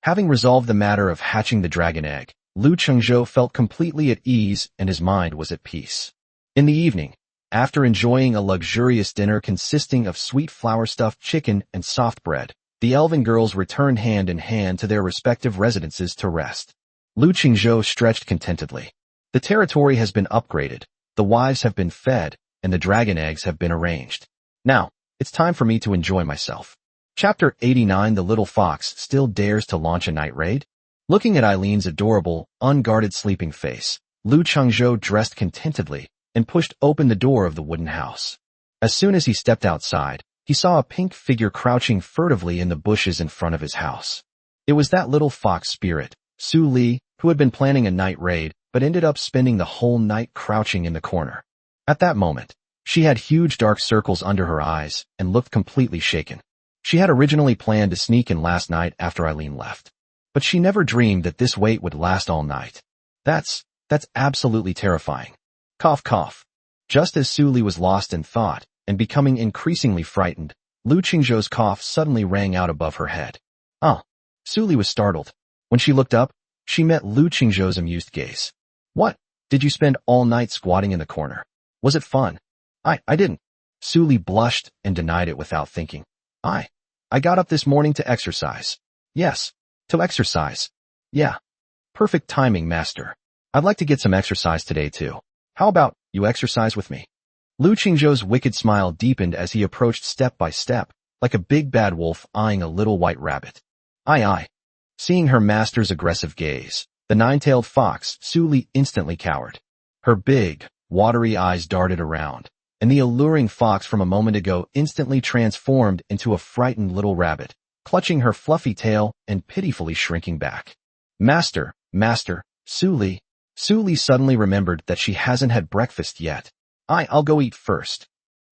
Having resolved the matter of hatching the dragon egg, Lu Chengzhou felt completely at ease and his mind was at peace. In the evening, after enjoying a luxurious dinner consisting of sweet flour-stuffed chicken and soft bread, the elven girls returned hand in hand to their respective residences to rest. Lu Chengzhou stretched contentedly. The territory has been upgraded, the wives have been fed, and the dragon eggs have been arranged. Now, it's time for me to enjoy myself. Chapter 89. The little fox still dares to launch a night raid? Looking at Eileen's adorable, unguarded sleeping face, Lu Chengzhou dressed contentedly and pushed open the door of the wooden house. As soon as he stepped outside, he saw a pink figure crouching furtively in the bushes in front of his house. It was that little fox spirit, Su Li, who had been planning a night raid but ended up spending the whole night crouching in the corner. At that moment, she had huge dark circles under her eyes and looked completely shaken. She had originally planned to sneak in last night after Eileen left. But she never dreamed that this wait would last all night. That's absolutely terrifying. Cough cough. Just as Su Li was lost in thought and becoming increasingly frightened, Lu Chengzhou's cough suddenly rang out above her head. Ah! Su Li was startled. When she looked up, she met Lu Chengzhou's amused gaze. What? Did you spend all night squatting in the corner? Was it fun? I didn't. Su Li blushed and denied it without thinking. I got up this morning to exercise. Yes, to exercise. Yeah. Perfect timing, master. I'd like to get some exercise today too. How about you exercise with me? Lu Chengzhou's wicked smile deepened as he approached step by step, like a big bad wolf eyeing a little white rabbit. Aye. Seeing her master's aggressive gaze, the nine-tailed fox, Su Li, instantly cowered. Her big, watery eyes darted around, and the alluring fox from a moment ago instantly transformed into a frightened little rabbit, clutching her fluffy tail and pitifully shrinking back. Master, Su Li. Su Li suddenly remembered that she hasn't had breakfast yet. I'll go eat first.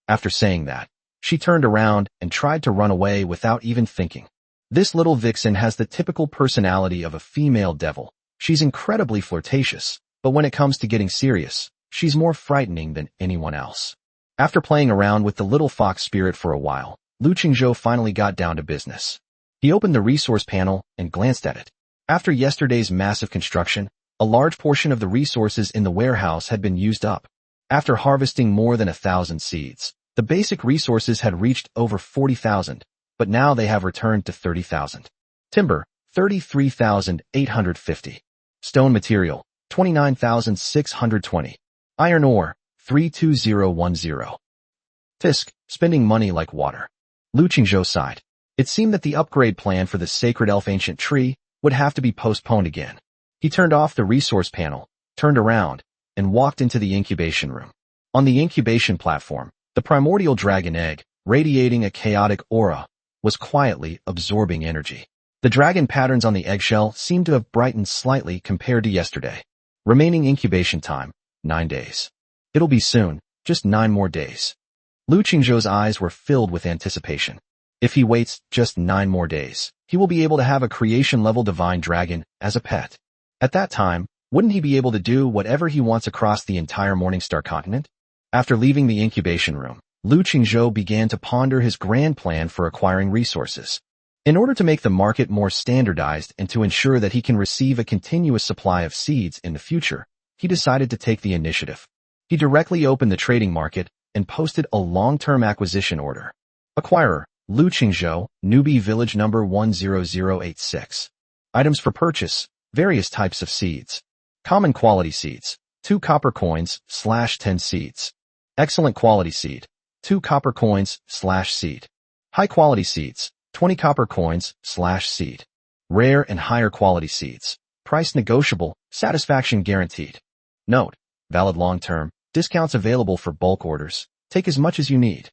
After saying that, she turned around and tried to run away without even thinking. This little vixen has the typical personality of a female devil. She's incredibly flirtatious, but when it comes to getting serious, she's more frightening than anyone else. After playing around with the little fox spirit for a while, Lu Chengzhou finally got down to business. He opened the resource panel and glanced at it. After yesterday's massive construction, a large portion of the resources in the warehouse had been used up. After harvesting more than 1,000 seeds, the basic resources had reached over 40,000, but now they have returned to 30,000. Timber, 33,850. Stone material, 29,620. Iron ore, 32010. Fisk, spending money like water. Lu Chengzhou sighed. It seemed that the upgrade plan for the sacred elf ancient tree would have to be postponed again. He turned off the resource panel, turned around, and walked into the incubation room. On the incubation platform, the primordial dragon egg, radiating a chaotic aura, was quietly absorbing energy. The dragon patterns on the eggshell seemed to have brightened slightly compared to yesterday. Remaining incubation time, 9 days. It'll be soon, just 9 more days. Lu Chengzhou's eyes were filled with anticipation. If he waits just 9 more days, he will be able to have a creation-level divine dragon as a pet. At that time, wouldn't he be able to do whatever he wants across the entire Morningstar continent? After leaving the incubation room, Lu Chengzhou began to ponder his grand plan for acquiring resources. In order to make the market more standardized and to ensure that he can receive a continuous supply of seeds in the future, he decided to take the initiative. He directly opened the trading market and posted a long-term acquisition order. Acquirer, Lu Chengzhou, Newbie Village number 10086. Items for purchase, various types of seeds. Common quality seeds, 2 copper coins / 10 seeds. Excellent quality seed, 2 copper coins / seed. High quality seeds, 20 copper coins / seed. Rare and higher quality seeds. Price negotiable, satisfaction guaranteed. Note, valid long-term, discounts available for bulk orders. Take as much as you need.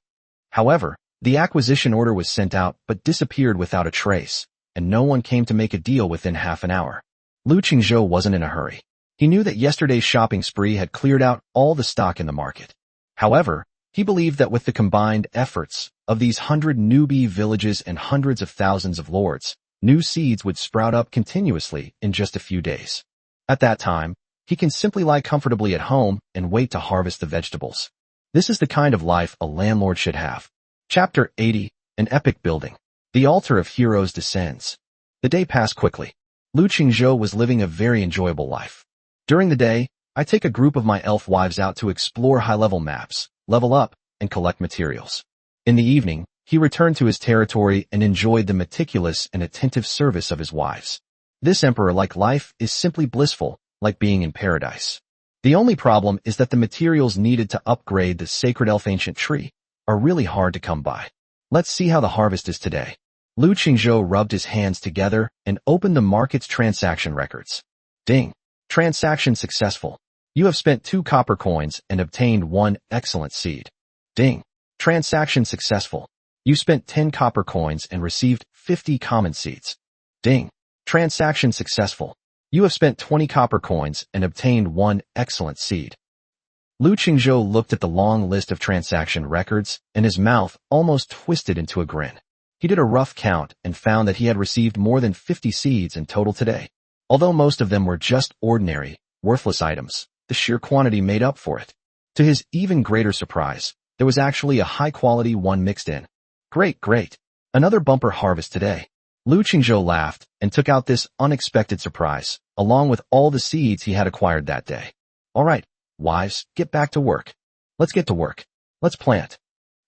However, the acquisition order was sent out but disappeared without a trace, and no one came to make a deal within half an hour. Lu Chengzhou wasn't in a hurry. He knew that yesterday's shopping spree had cleared out all the stock in the market. However, he believed that with the combined efforts of these 100 newbie villages and hundreds of thousands of lords, new seeds would sprout up continuously in just a few days. At that time, he can simply lie comfortably at home and wait to harvest the vegetables. This is the kind of life a landlord should have. Chapter 80. An epic building. The altar of heroes descends. The day passed quickly. Lu Qingzhou was living a very enjoyable life. During the day, I take a group of my elf wives out to explore high-level maps, level up, and collect materials. In the evening, he returned to his territory and enjoyed the meticulous and attentive service of his wives. This emperor-like life is simply blissful, like being in paradise. The only problem is that the materials needed to upgrade the sacred elf ancient tree are really hard to come by. Let's see how the harvest is today. Lu Qingzhou rubbed his hands together and opened the market's transaction records. Ding! Transaction successful. You have spent 2 copper coins and obtained 1 excellent seed. Ding! Transaction successful. You spent 10 copper coins and received 50 common seeds. Ding! Transaction successful. You have spent 20 copper coins and obtained 1 excellent seed. Lu Qingzhou looked at the long list of transaction records, and his mouth almost twisted into a grin. He did a rough count and found that he had received more than 50 seeds in total today. Although most of them were just ordinary, worthless items, the sheer quantity made up for it. To his even greater surprise, there was actually a high-quality one mixed in. Great. Another bumper harvest today. Lu Qingzhou laughed and took out this unexpected surprise, along with all the seeds he had acquired that day. All right, wives, get back to work. Let's get to work. Let's plant.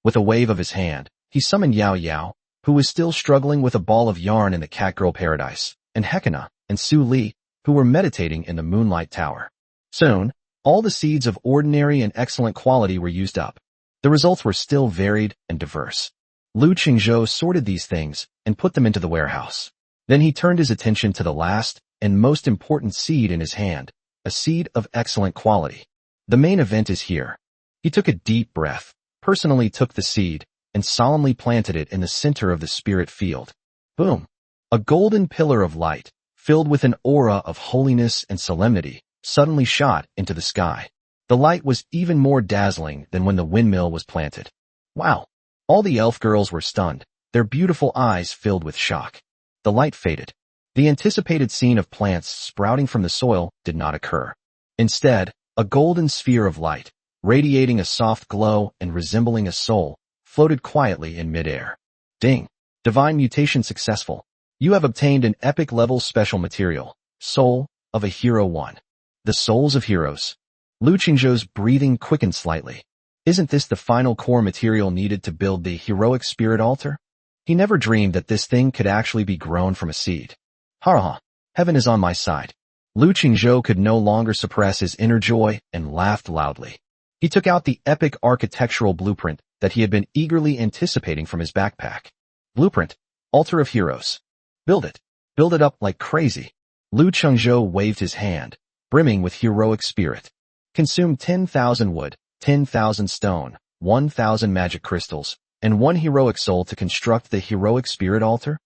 With a wave of his hand, he summoned Yao Yao, who was still struggling with a ball of yarn in the catgirl paradise, and Hekina and Su Li, who were meditating in the moonlight tower. Soon, all the seeds of ordinary and excellent quality were used up. The results were still varied and diverse. Lu Qingzhou sorted these things and put them into the warehouse. Then he turned his attention to the last and most important seed in his hand, a seed of excellent quality. The main event is here. He took a deep breath, personally took the seed, and solemnly planted it in the center of the spirit field. Boom! A golden pillar of light, filled with an aura of holiness and solemnity, suddenly shot into the sky. The light was even more dazzling than when the windmill was planted. Wow! All the elf girls were stunned, their beautiful eyes filled with shock. The light faded. The anticipated scene of plants sprouting from the soil did not occur. Instead, a golden sphere of light, radiating a soft glow and resembling a soul, floated quietly in midair. Ding! Divine mutation successful. You have obtained an epic level special material, Soul of a Hero 1. The Souls of Heroes. Lu Qingzhou's breathing quickened slightly. Isn't this the final core material needed to build the heroic spirit altar? He never dreamed that this thing could actually be grown from a seed. Ha! Heaven is on my side. Lu Qingzhou could no longer suppress his inner joy and laughed loudly. He took out the epic architectural blueprint that he had been eagerly anticipating from his backpack. Blueprint, Altar of Heroes. Build it. Build it up like crazy. Lu Qingzhou waved his hand, brimming with heroic spirit. Consume 10,000 wood, 10,000 stone, 1,000 magic crystals, and 1 heroic soul to construct the heroic spirit altar?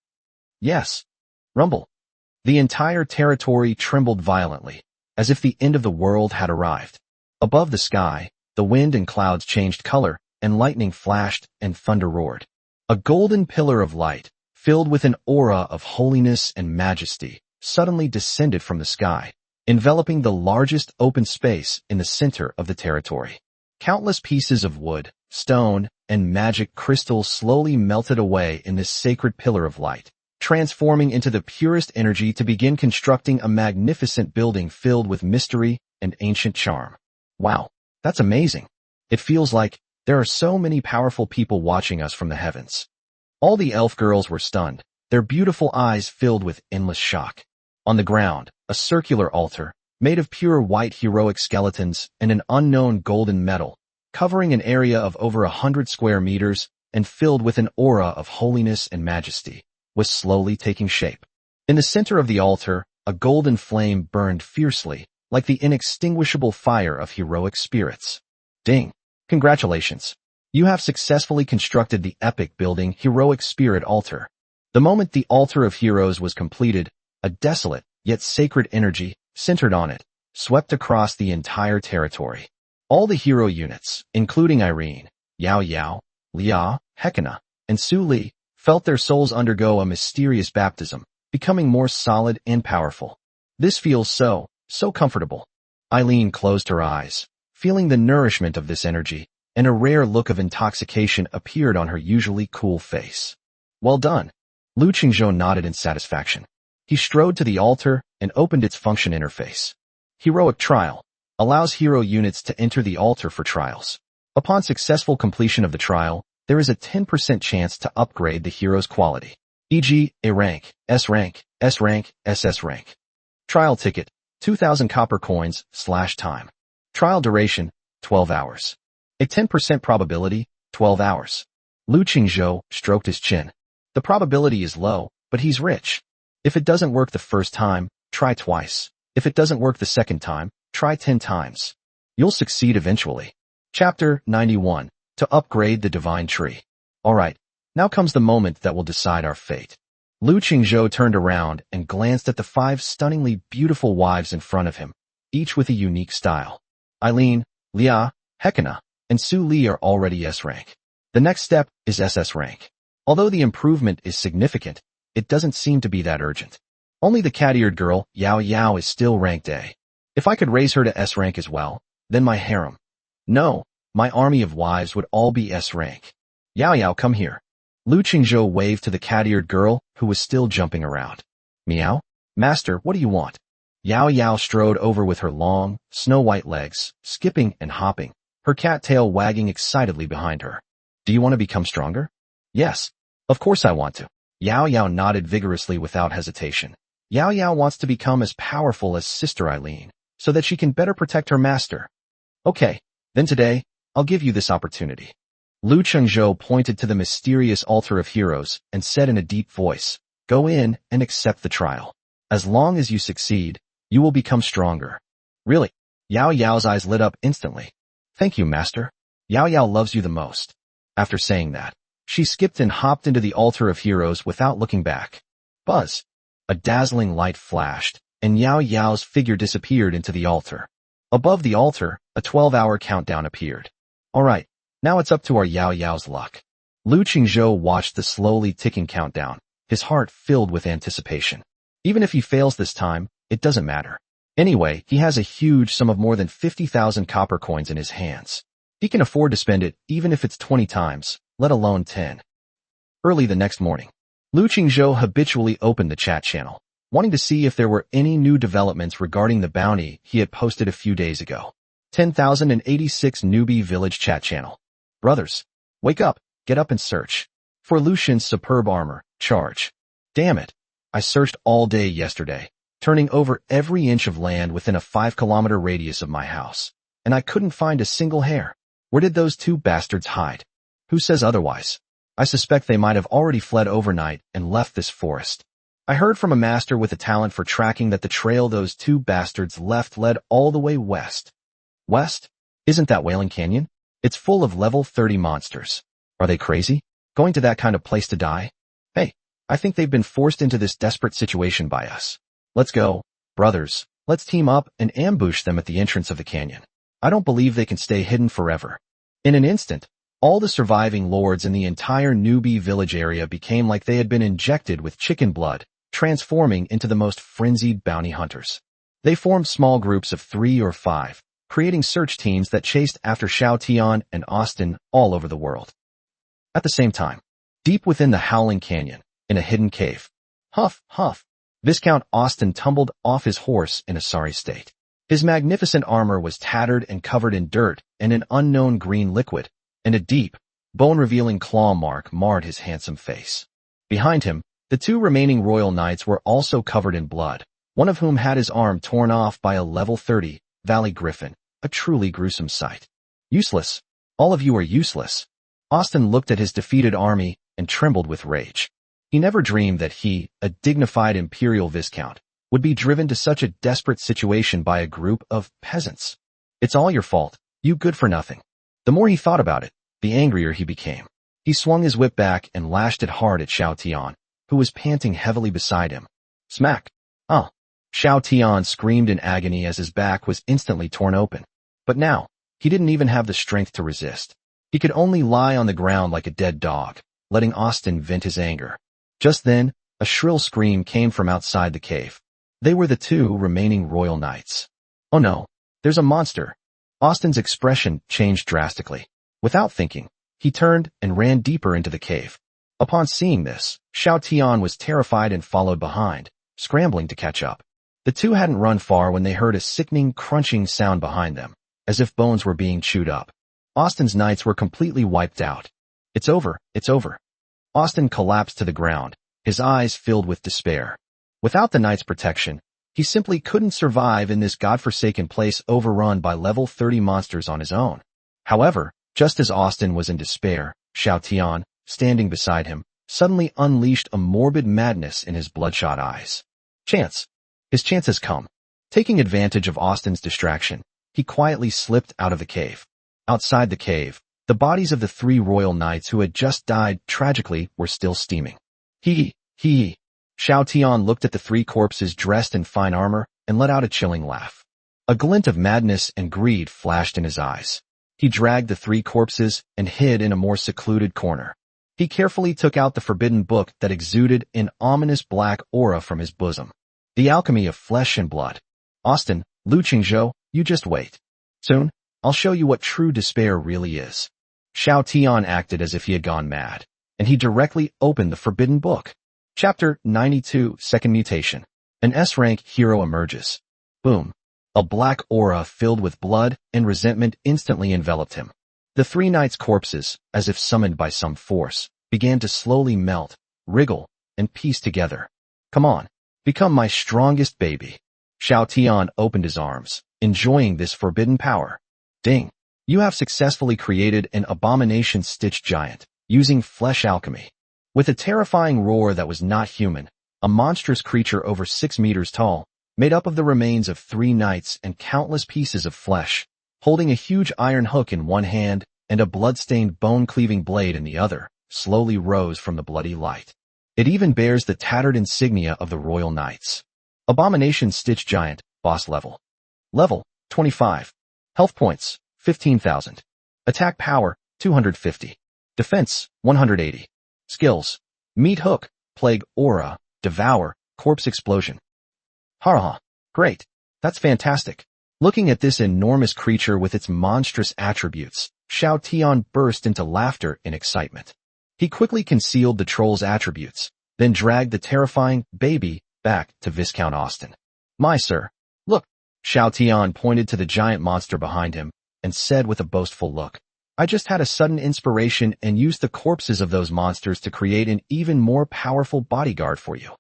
Yes. Rumble. The entire territory trembled violently, as if the end of the world had arrived. Above the sky, the wind and clouds changed color, and lightning flashed and thunder roared. A golden pillar of light, filled with an aura of holiness and majesty, suddenly descended from the sky, enveloping the largest open space in the center of the territory. Countless pieces of wood, stone, and magic crystal slowly melted away in this sacred pillar of light, transforming into the purest energy to begin constructing a magnificent building filled with mystery and ancient charm. Wow, that's amazing. It feels like there are so many powerful people watching us from the heavens. All the elf girls were stunned, their beautiful eyes filled with endless shock. On the ground, a circular altar, made of pure white heroic skeletons and an unknown golden metal, covering an area of over 100 square meters and filled with an aura of holiness and majesty, was slowly taking shape. In the center of the altar, a golden flame burned fiercely, like the inextinguishable fire of heroic spirits. Ding! Congratulations! You have successfully constructed the epic building Heroic Spirit Altar. The moment the Altar of Heroes was completed, a desolate, yet sacred energy, centered on it, swept across the entire territory. All the hero units, including Irene, Yao Yao, Lia, Hekina, and Su Li, felt their souls undergo a mysterious baptism, becoming more solid and powerful. This feels so comfortable. Eileen closed her eyes, feeling the nourishment of this energy, and a rare look of intoxication appeared on her usually cool face. Well done. Lu Qingzhou nodded in satisfaction. He strode to the altar and opened its function interface. Heroic Trial allows hero units to enter the altar for trials. Upon successful completion of the trial, there is a 10% chance to upgrade the hero's quality, e.g. A rank, S rank, S rank, SS rank. Trial ticket, 2,000 copper coins / time. Trial duration, 12 hours. A 10% probability, 12 hours. Lu Qingzhou stroked his chin. The probability is low, but he's rich. If it doesn't work the first time, try twice. If it doesn't work the second time, try 10 times. You'll succeed eventually. Chapter 91. To upgrade the Divine Tree. Alright, now comes the moment that will decide our fate. Lu Qingzhou turned around and glanced at the 5 stunningly beautiful wives in front of him, each with a unique style. Eileen, Lia, Hekina, and Su Li are already S rank. The next step is SS rank. Although the improvement is significant, it doesn't seem to be that urgent. Only the cat-eared girl, Yao Yao, is still ranked A. If I could raise her to S rank as well, then my harem. No, my army of wives would all be S rank. Yao Yao, come here. Lu Qingzhou waved to the cat-eared girl, who was still jumping around. Meow? Master, what do you want? Yao Yao strode over with her long, snow-white legs, skipping and hopping, her cat tail wagging excitedly behind her. Do you want to become stronger? Yes. Of course I want to. Yao Yao nodded vigorously without hesitation. Yao Yao wants to become as powerful as Sister Eileen, so that she can better protect her master. Okay, then today, I'll give you this opportunity. Lu Qingzhou pointed to the mysterious altar of heroes and said in a deep voice, go in and accept the trial. As long as you succeed, you will become stronger. Really? Yao Yao's eyes lit up instantly. Thank you, master. Yao Yao loves you the most. After saying that, she skipped and hopped into the altar of heroes without looking back. Buzz. A dazzling light flashed, and Yao Yao's figure disappeared into the altar. Above the altar, a 12-hour countdown appeared. Alright, now it's up to our Yao Yao's luck. Lu Qingzhou watched the slowly ticking countdown, his heart filled with anticipation. Even if he fails this time, it doesn't matter. Anyway, he has a huge sum of more than 50,000 copper coins in his hands. He can afford to spend it even if it's 20 times, let alone 10. Early the next morning, Lu Qingzhou habitually opened the chat channel, wanting to see if there were any new developments regarding the bounty he had posted a few days ago. 10,086 newbie village chat channel. Brothers, wake up, get up and search. For Lucian's superb armor, charge. Damn it. I searched all day yesterday, turning over every inch of land within a 5-kilometer radius of my house, and I couldn't find a single hair. Where did those 2 bastards hide? Who says otherwise? I suspect they might have already fled overnight and left this forest. I heard from a master with a talent for tracking that the trail those 2 bastards left led all the way west. West? Isn't that Wailing Canyon? It's full of level 30 monsters. Are they crazy? Going to that kind of place to die? Hey, I think they've been forced into this desperate situation by us. Let's go, brothers. Let's team up and ambush them at the entrance of the canyon. I don't believe they can stay hidden forever. In an instant, all the surviving lords in the entire newbie village area became like they had been injected with chicken blood, transforming into the most frenzied bounty hunters. They formed small groups of 3 or 5, creating search teams that chased after Xiao Tian and Austin all over the world. At the same time, deep within the Howling Canyon, in a hidden cave, huff, huff, Viscount Austin tumbled off his horse in a sorry state. His magnificent armor was tattered and covered in dirt and an unknown green liquid, and a deep, bone-revealing claw mark marred his handsome face. Behind him, the 2 remaining royal knights were also covered in blood, one of whom had his arm torn off by a level 30 Valley Griffin, a truly gruesome sight. Useless. All of you are useless. Austin looked at his defeated army and trembled with rage. He never dreamed that he, a dignified imperial viscount, would be driven to such a desperate situation by a group of peasants. It's all your fault, you good for nothing. The more he thought about it, the angrier he became. He swung his whip back and lashed it hard at Xiao Tian, who was panting heavily beside him. Smack! Ah! Xiao Tian screamed in agony as his back was instantly torn open. But now, he didn't even have the strength to resist. He could only lie on the ground like a dead dog, letting Austin vent his anger. Just then, a shrill scream came from outside the cave. They were the 2 remaining royal knights. Oh no, there's a monster. Austin's expression changed drastically. Without thinking, he turned and ran deeper into the cave. Upon seeing this, Xiao Tian was terrified and followed behind, scrambling to catch up. The two hadn't run far when they heard a sickening, crunching sound behind them, as if bones were being chewed up. Austin's knights were completely wiped out. It's over, it's over. Austin collapsed to the ground, his eyes filled with despair. Without the knight's protection, he simply couldn't survive in this godforsaken place overrun by level 30 monsters on his own. However, just as Austin was in despair, Xiao Tian, standing beside him, suddenly unleashed a morbid madness in his bloodshot eyes. Chance. His chance has come. Taking advantage of Austin's distraction, he quietly slipped out of the cave. Outside the cave, the bodies of the 3 royal knights who had just died tragically were still steaming. He. Xiao Tian looked at the 3 corpses dressed in fine armor and let out a chilling laugh. A glint of madness and greed flashed in his eyes. He dragged the 3 corpses and hid in a more secluded corner. He carefully took out the forbidden book that exuded an ominous black aura from his bosom. The alchemy of flesh and blood. Austin, Lu Qingzhou, you just wait. Soon, I'll show you what true despair really is. Xiao Tian acted as if he had gone mad, and he directly opened the forbidden book. Chapter 92, Second Mutation. An S-rank hero emerges. Boom. A black aura filled with blood and resentment instantly enveloped him. The 3 knights' corpses, as if summoned by some force, began to slowly melt, wriggle, and piece together. Come on, become my strongest baby. Xiao Tian opened his arms, enjoying this forbidden power. Ding. You have successfully created an abomination stitch giant, using flesh alchemy. With a terrifying roar that was not human, a monstrous creature over 6 meters tall, made up of the remains of 3 knights and countless pieces of flesh, holding a huge iron hook in one hand and a blood-stained bone-cleaving blade in the other, slowly rose from the bloody light. It even bears the tattered insignia of the royal knights. Abomination Stitch Giant, boss level. Level, 25. Health points, 15,000. Attack power, 250. Defense, 180. Skills, Meat Hook, Plague Aura, Devour, Corpse Explosion. Ha! Great. That's fantastic. Looking at this enormous creature with its monstrous attributes, Xiao Tian burst into laughter in excitement. He quickly concealed the troll's attributes, then dragged the terrifying baby back to Viscount Austin. My sir, look. Xiao Tian pointed to the giant monster behind him and said with a boastful look, I just had a sudden inspiration and used the corpses of those monsters to create an even more powerful bodyguard for you.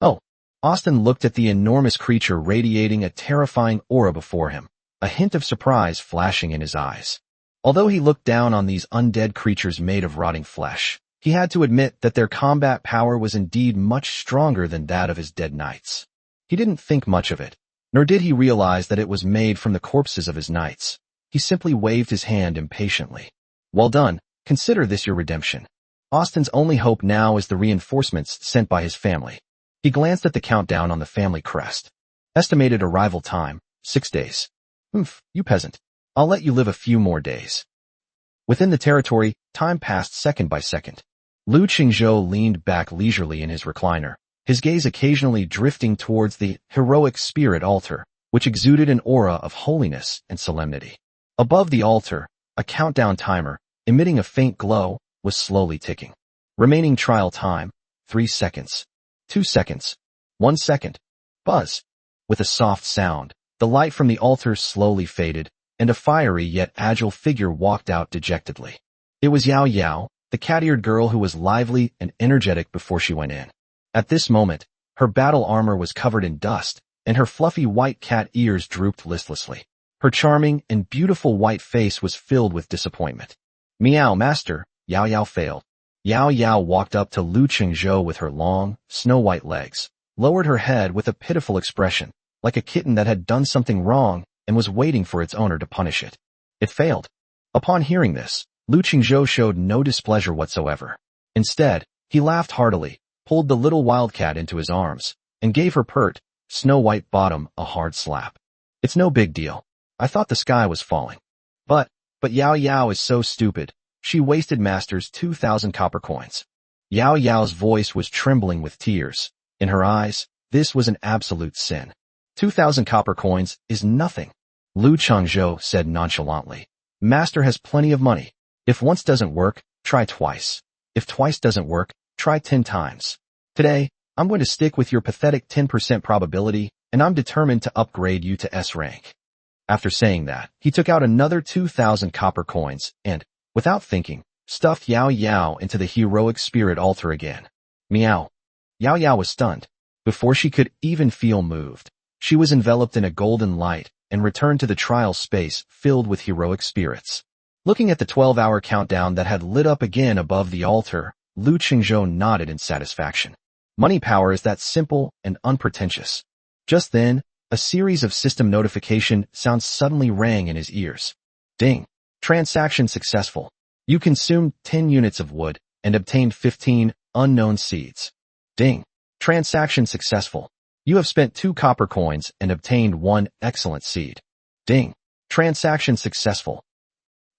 Oh. Austin looked at the enormous creature radiating a terrifying aura before him, a hint of surprise flashing in his eyes. Although he looked down on these undead creatures made of rotting flesh, he had to admit that their combat power was indeed much stronger than that of his dead knights. He didn't think much of it, nor did he realize that it was made from the corpses of his knights. He simply waved his hand impatiently. Well done, consider this your redemption. Austin's only hope now is the reinforcements sent by his family. He glanced at the countdown on the family crest. Estimated arrival time, 6 days. You peasant. I'll let you live a few more days. Within the territory, time passed second by second. Lu Qingzhou leaned back leisurely in his recliner, his gaze occasionally drifting towards the heroic spirit altar, which exuded an aura of holiness and solemnity. Above the altar, a countdown timer, emitting a faint glow, was slowly ticking. Remaining trial time, 3 seconds. 2 seconds. 1 second. Buzz. With a soft sound, the light from the altar slowly faded, and a fiery yet agile figure walked out dejectedly. It was Yao Yao, the cat-eared girl who was lively and energetic before she went in. At this moment, her battle armor was covered in dust, and her fluffy white cat ears drooped listlessly. Her charming and beautiful white face was filled with disappointment. Meow, master, Yao Yao failed. Yao Yao walked up to Lu Qingzhou with her long, snow-white legs, lowered her head with a pitiful expression, like a kitten that had done something wrong and was waiting for its owner to punish it. It failed. Upon hearing this, Lu Qingzhou showed no displeasure whatsoever. Instead, he laughed heartily, pulled the little wildcat into his arms, and gave her pert, snow-white bottom a hard slap. It's no big deal. I thought the sky was falling. But Yao Yao is so stupid. She wasted master's 2,000 copper coins. Yao Yao's voice was trembling with tears. In her eyes, this was an absolute sin. 2,000 copper coins is nothing. Lu Qingzhou said nonchalantly. Master has plenty of money. If once doesn't work, try twice. If twice doesn't work, try 10 times. Today, I'm going to stick with your pathetic 10% probability, and I'm determined to upgrade you to S rank. After saying that, he took out another 2,000 copper coins and, without thinking, stuffed Yao Yao into the heroic spirit altar again. Meow. Yao Yao was stunned. Before she could even feel moved, she was enveloped in a golden light and returned to the trial space filled with heroic spirits. Looking at the 12-hour countdown that had lit up again above the altar, Lu Qingzhou nodded in satisfaction. Money power is that simple and unpretentious. Just then, a series of system notification sounds suddenly rang in his ears. Ding. Transaction successful. You consumed 10 units of wood and obtained 15 unknown seeds. Ding. Transaction successful. You have spent 2 copper coins and obtained 1 excellent seed. Ding. Transaction successful.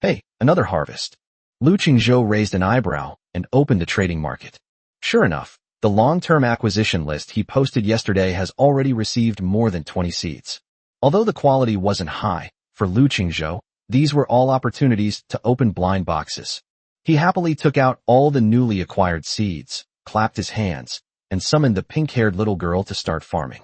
Hey, another harvest. Lu Qingzhou raised an eyebrow and opened the trading market. Sure enough, the long-term acquisition list he posted yesterday has already received more than 20 seeds. Although the quality wasn't high, for Lu Qingzhou, these were all opportunities to open blind boxes. He happily took out all the newly acquired seeds, clapped his hands, and summoned the pink-haired little girl to start farming.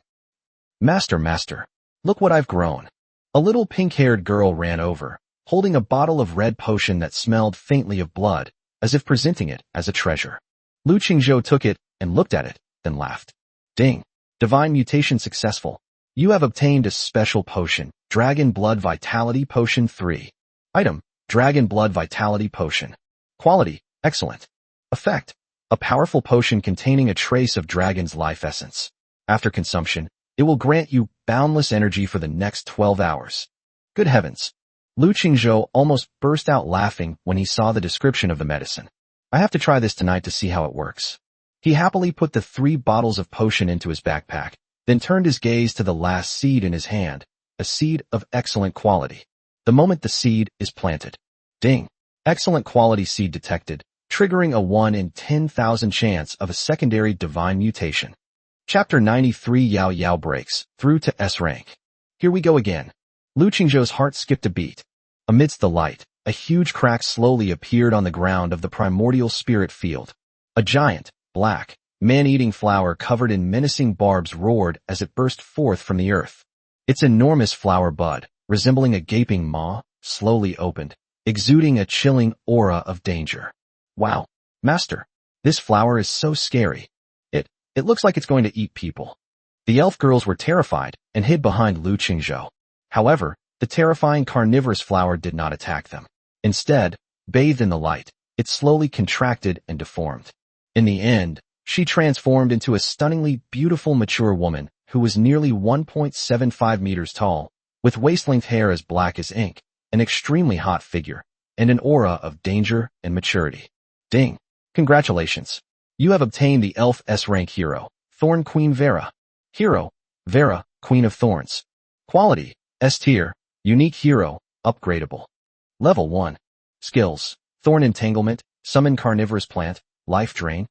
Master, look what I've grown. A little pink-haired girl ran over, holding a bottle of red potion that smelled faintly of blood, as if presenting it as a treasure. Lu Qingzhou took it and looked at it, then laughed. Ding! Divine mutation successful. You have obtained a special potion, Dragon Blood Vitality Potion 3. Item, Dragon Blood Vitality Potion. Quality, excellent. Effect, a powerful potion containing a trace of dragon's life essence. After consumption, it will grant you boundless energy for the next 12 hours. Good heavens! Lu Qingzhou almost burst out laughing when he saw the description of the medicine. I have to try this tonight to see how it works. He happily put the 3 bottles of potion into his backpack, then turned his gaze to the last seed in his hand, a seed of excellent quality. The moment the seed is planted. Ding! Excellent quality seed detected, triggering a 1 in 10,000 chance of a secondary divine mutation. Chapter 93 Yao Yao breaks through to S rank. Here we go again. Lu Qingzhou's heart skipped a beat. Amidst the light, a huge crack slowly appeared on the ground of the primordial spirit field. A giant, black, man-eating flower covered in menacing barbs roared as it burst forth from the earth. Its enormous flower bud, resembling a gaping maw, slowly opened, exuding a chilling aura of danger. Wow, master, this flower is so scary. It looks like it's going to eat people. The elf girls were terrified and hid behind Lu Qingzhou. However, the terrifying carnivorous flower did not attack them. Instead, bathed in the light, it slowly contracted and deformed. In the end, she transformed into a stunningly beautiful mature woman who was nearly 1.75 meters tall, with waist-length hair as black as ink, an extremely hot figure, and an aura of danger and maturity. Ding! Congratulations! You have obtained the Elf S-rank hero, Thorn Queen Vera. Hero, Vera, Queen of Thorns. Quality, S-tier, unique hero, upgradable. Level 1. Skills, Thorn Entanglement, Summon Carnivorous Plant, Life Drain.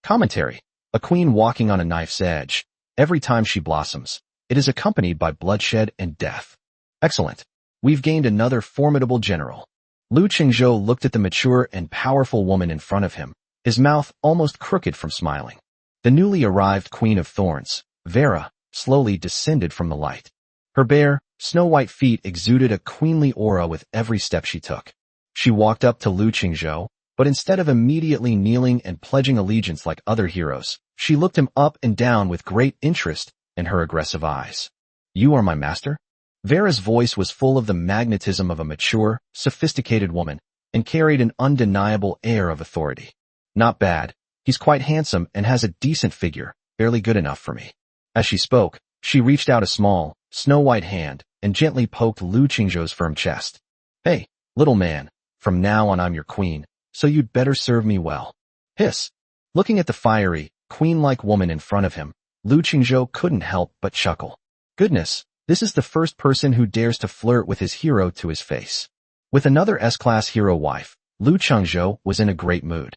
Commentary, a queen walking on a knife's edge. Every time she blossoms, it is accompanied by bloodshed and death. Excellent. We've gained another formidable general. Lu Qingzhou looked at the mature and powerful woman in front of him, his mouth almost crooked from smiling. The newly arrived Queen of Thorns, Vera, slowly descended from the light. Her bare, snow-white feet exuded a queenly aura with every step she took. She walked up to Lu Qingzhou, but instead of immediately kneeling and pledging allegiance like other heroes, she looked him up and down with great interest in her aggressive eyes. You are my master? Vera's voice was full of the magnetism of a mature, sophisticated woman, and carried an undeniable air of authority. Not bad. He's quite handsome and has a decent figure, barely good enough for me. As she spoke, she reached out a small, snow-white hand and gently poked Lu Qingzhou's firm chest. Hey, little man, from now on I'm your queen, so you'd better serve me well. Hiss. Looking at the fiery, queen-like woman in front of him, Lu Qingzhou couldn't help but chuckle. Goodness, this is the first person who dares to flirt with his hero to his face. With another S-class hero wife, Lu Qingzhou was in a great mood.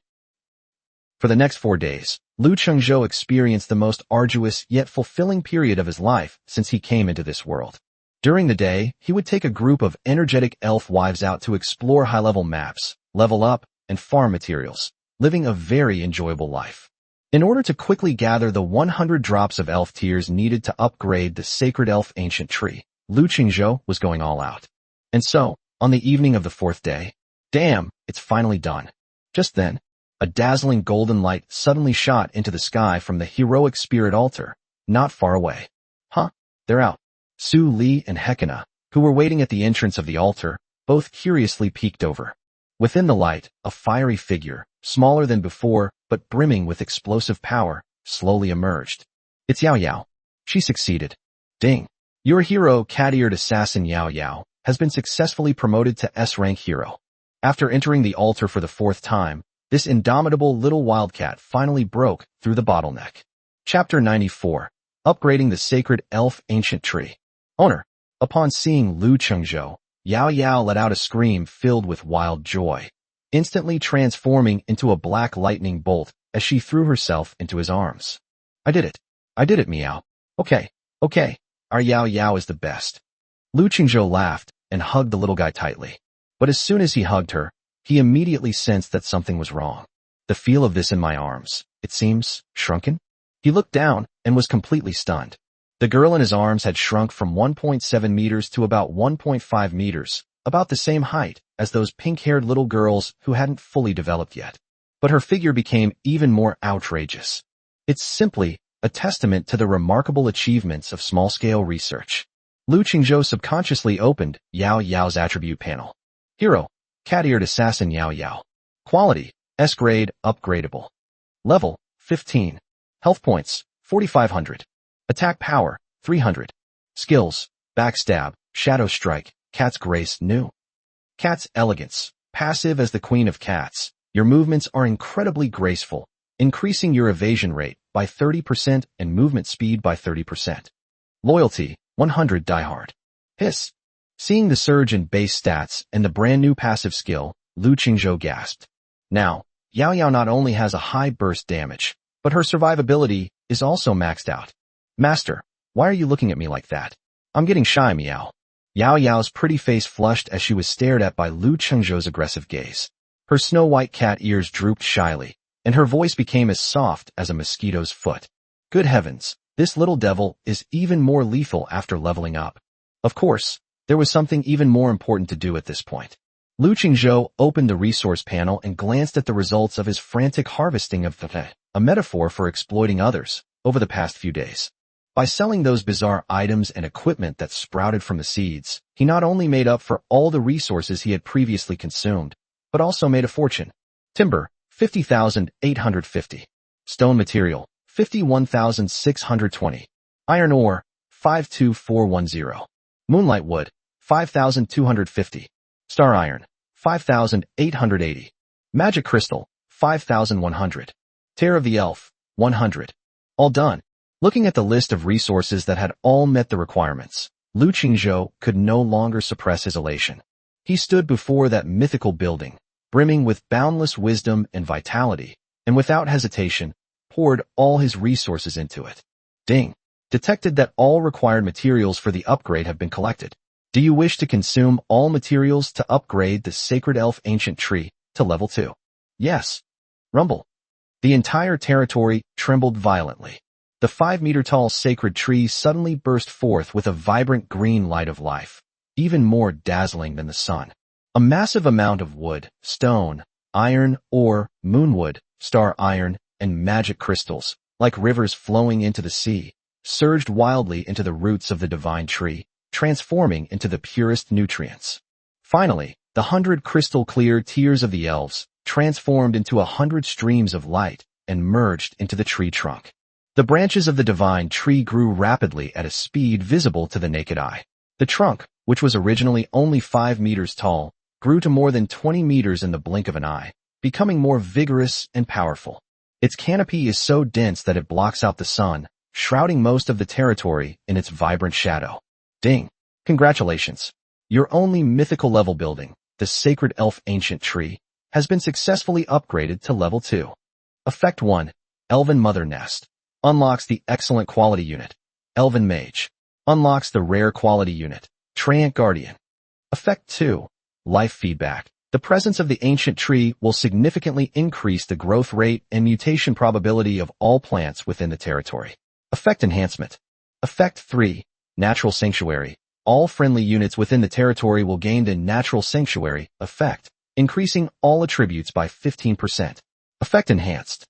For the next 4 days, Lu Qingzhou experienced the most arduous yet fulfilling period of his life since he came into this world. During the day, he would take a group of energetic elf wives out to explore high-level maps, level up, and farm materials, living a very enjoyable life. In order to quickly gather the 100 drops of elf tears needed to upgrade the sacred elf ancient tree, Lu Qingzhou was going all out. And so, on the evening of the fourth day, damn, it's finally done. Just then, a dazzling golden light suddenly shot into the sky from the heroic spirit altar, not far away. Huh, they're out. Su Li and Hekina, who were waiting at the entrance of the altar, both curiously peeked over. Within the light, a fiery figure, smaller than before, but brimming with explosive power, slowly emerged. It's Yao Yao. She succeeded. Ding. Your hero, cat-eared assassin Yao Yao, has been successfully promoted to S-rank hero. After entering the altar for the fourth time, this indomitable little wildcat finally broke through the bottleneck. Chapter 94. Upgrading the Sacred Elf Ancient Tree. Owner. Upon seeing Lu Qingzhou, Yao Yao let out a scream filled with wild joy, instantly transforming into a black lightning bolt as she threw herself into his arms. I did it, meow. Okay. Our Yao Yao is the best. Lu Qingzhou laughed and hugged the little guy tightly. But as soon as he hugged her, he immediately sensed that something was wrong. The feel of this in my arms, it seems, shrunken? He looked down and was completely stunned. The girl in his arms had shrunk from 1.7 meters to about 1.5 meters, about the same height as those pink-haired little girls who hadn't fully developed yet. But her figure became even more outrageous. It's simply a testament to the remarkable achievements of small-scale research. Lu Qingzhou subconsciously opened Yao Yao's attribute panel. Hero, cat-eared assassin Yao Yao. Quality, S-grade, upgradable. Level, 15. Health points, 4,500. Attack power, 300. Skills, backstab, shadow strike, cat's grace, new. Cat's elegance, passive as the queen of cats. Your movements are incredibly graceful, increasing your evasion rate by 30% and movement speed by 30%. Loyalty, 100 diehard. Hiss. Seeing the surge in base stats and the brand new passive skill, Lu Qingzhou gasped. Now, Yao Yao not only has a high burst damage, but her survivability is also maxed out. Master, why are you looking at me like that? I'm getting shy, meow. Yao Yao's pretty face flushed as she was stared at by Lu Qingzhou's aggressive gaze. Her snow-white cat ears drooped shyly, and her voice became as soft as a mosquito's foot. Good heavens, this little devil is even more lethal after leveling up. Of course, there was something even more important to do at this point. Lu Qingzhou opened the resource panel and glanced at the results of his frantic harvesting of a metaphor for exploiting others, over the past few days. By selling those bizarre items and equipment that sprouted from the seeds, he not only made up for all the resources he had previously consumed, but also made a fortune. Timber, 50,850. Stone material, 51,620. Iron ore, 52410. Moonlight wood, 5,250. Star iron, 5,880. Magic crystal, 5,100. Tear of the elf, 100. All done. Looking at the list of resources that had all met the requirements, Lu Qingzhou could no longer suppress his elation. He stood before that mythical building, brimming with boundless wisdom and vitality, and without hesitation, poured all his resources into it. Ding. Detected that all required materials for the upgrade have been collected. Do you wish to consume all materials to upgrade the Sacred Elf Ancient Tree to level 2? Yes. Rumble. The entire territory trembled violently. The 5-meter-tall sacred tree suddenly burst forth with a vibrant green light of life, even more dazzling than the sun. A massive amount of wood, stone, iron, ore, moonwood, star iron, and magic crystals, like rivers flowing into the sea, surged wildly into the roots of the divine tree, transforming into the purest nutrients. Finally, the 100 crystal-clear tears of the elves transformed into 100 streams of light and merged into the tree trunk. The branches of the divine tree grew rapidly at a speed visible to the naked eye. The trunk, which was originally only 5 meters tall, grew to more than 20 meters in the blink of an eye, becoming more vigorous and powerful. Its canopy is so dense that it blocks out the sun, shrouding most of the territory in its vibrant shadow. Ding! Congratulations! Your only mythical level building, the Sacred Elf Ancient Tree, has been successfully upgraded to level 2. Effect 1. Elven Mother Nest. Unlocks the excellent quality unit, Elven Mage. Unlocks the rare quality unit, Treant Guardian. Effect 2. Life feedback. The presence of the ancient tree will significantly increase the growth rate and mutation probability of all plants within the territory. Effect enhancement. Effect 3. Natural sanctuary. All friendly units within the territory will gain the natural sanctuary effect, increasing all attributes by 15%. Effect enhanced.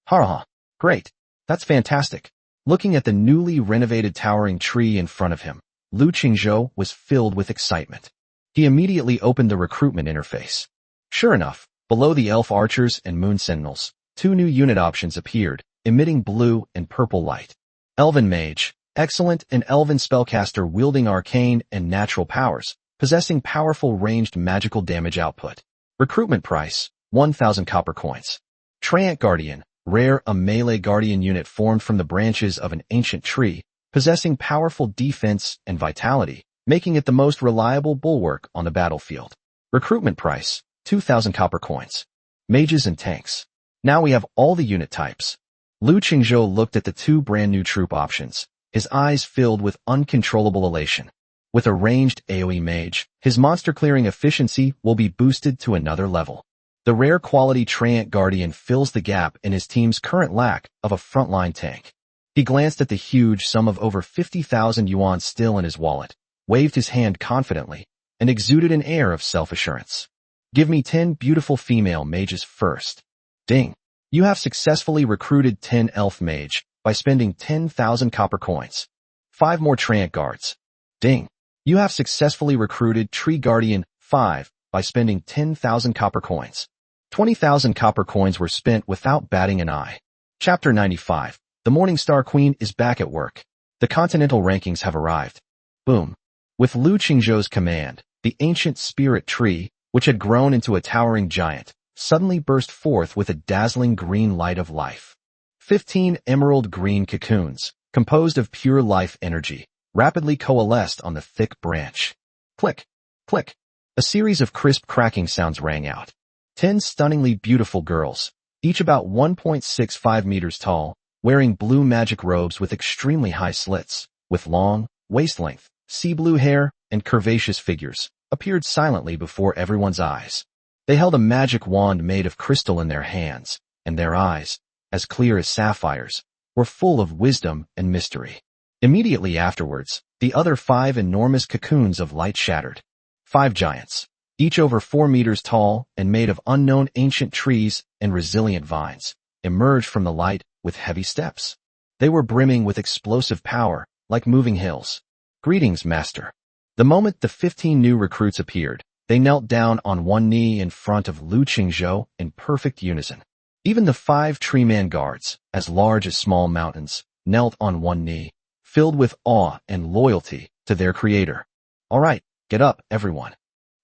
Haha. Great. That's fantastic. Looking at the newly renovated towering tree in front of him, Lu Qingzhou was filled with excitement. He immediately opened the recruitment interface. Sure enough, below the elf archers and moon sentinels, 2 new unit options appeared, emitting blue and purple light. Elven mage, excellent, an elven spellcaster wielding arcane and natural powers, possessing powerful ranged magical damage output. Recruitment price, 1,000 copper coins. Treant Guardian, rare, a melee guardian unit formed from the branches of an ancient tree, possessing powerful defense and vitality, making it the most reliable bulwark on the battlefield. Recruitment price, 2,000 copper coins. Mages and tanks. Now we have all the unit types. Lu Qingzhou looked at the 2 brand new troop options, his eyes filled with uncontrollable elation. With a ranged AoE mage, his monster clearing efficiency will be boosted to another level. The rare quality Treant Guardian fills the gap in his team's current lack of a frontline tank. He glanced at the huge sum of over 50,000 yuan still in his wallet, waved his hand confidently, and exuded an air of self-assurance. Give me 10 beautiful female mages first. Ding. You have successfully recruited 10 elf mage by spending 10,000 copper coins. 5 more Treant guards. Ding. You have successfully recruited Tree Guardian 5 by spending 10,000 copper coins. 20,000 copper coins were spent without batting an eye. Chapter 95. The Morning Star Queen is back at work. The continental rankings have arrived. Boom. With Lu Qingzhou's command, the ancient spirit tree, which had grown into a towering giant, suddenly burst forth with a dazzling green light of life. 15 emerald green cocoons, composed of pure life energy, rapidly coalesced on the thick branch. Click, click. A series of crisp cracking sounds rang out. 10 stunningly beautiful girls, each about 1.65 meters tall, wearing blue magic robes with extremely high slits, with long, waist-length, sea blue hair, and curvaceous figures, appeared silently before everyone's eyes. They held a magic wand made of crystal in their hands, and their eyes, as clear as sapphires, were full of wisdom and mystery. Immediately afterwards, the other 5 enormous cocoons of light shattered. 5 giants, each over 4 meters tall and made of unknown ancient trees and resilient vines, emerged from the light with heavy steps. They were brimming with explosive power, like moving hills. Greetings, Master. The moment the 15 new recruits appeared, they knelt down on one knee in front of Lu Qingzhou in perfect unison. Even the 5 tree-man guards, as large as small mountains, knelt on one knee, filled with awe and loyalty to their creator. All right, get up, everyone.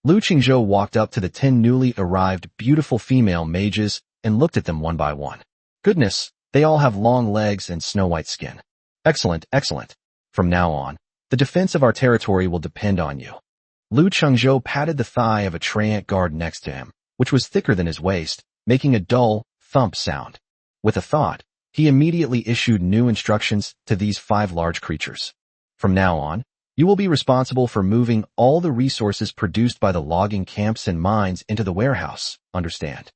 Lu Qingzhou walked up to the 10 newly arrived beautiful female mages and looked at them one by one. Goodness, they all have long legs and snow-white skin. Excellent, excellent. From now on, the defense of our territory will depend on you. Lu Qingzhou patted the thigh of a Treant guard next to him, which was thicker than his waist, making a dull, thump sound. With a thought, he immediately issued new instructions to these 5 large creatures. From now on, you will be responsible for moving all the resources produced by the logging camps and mines into the warehouse, understand?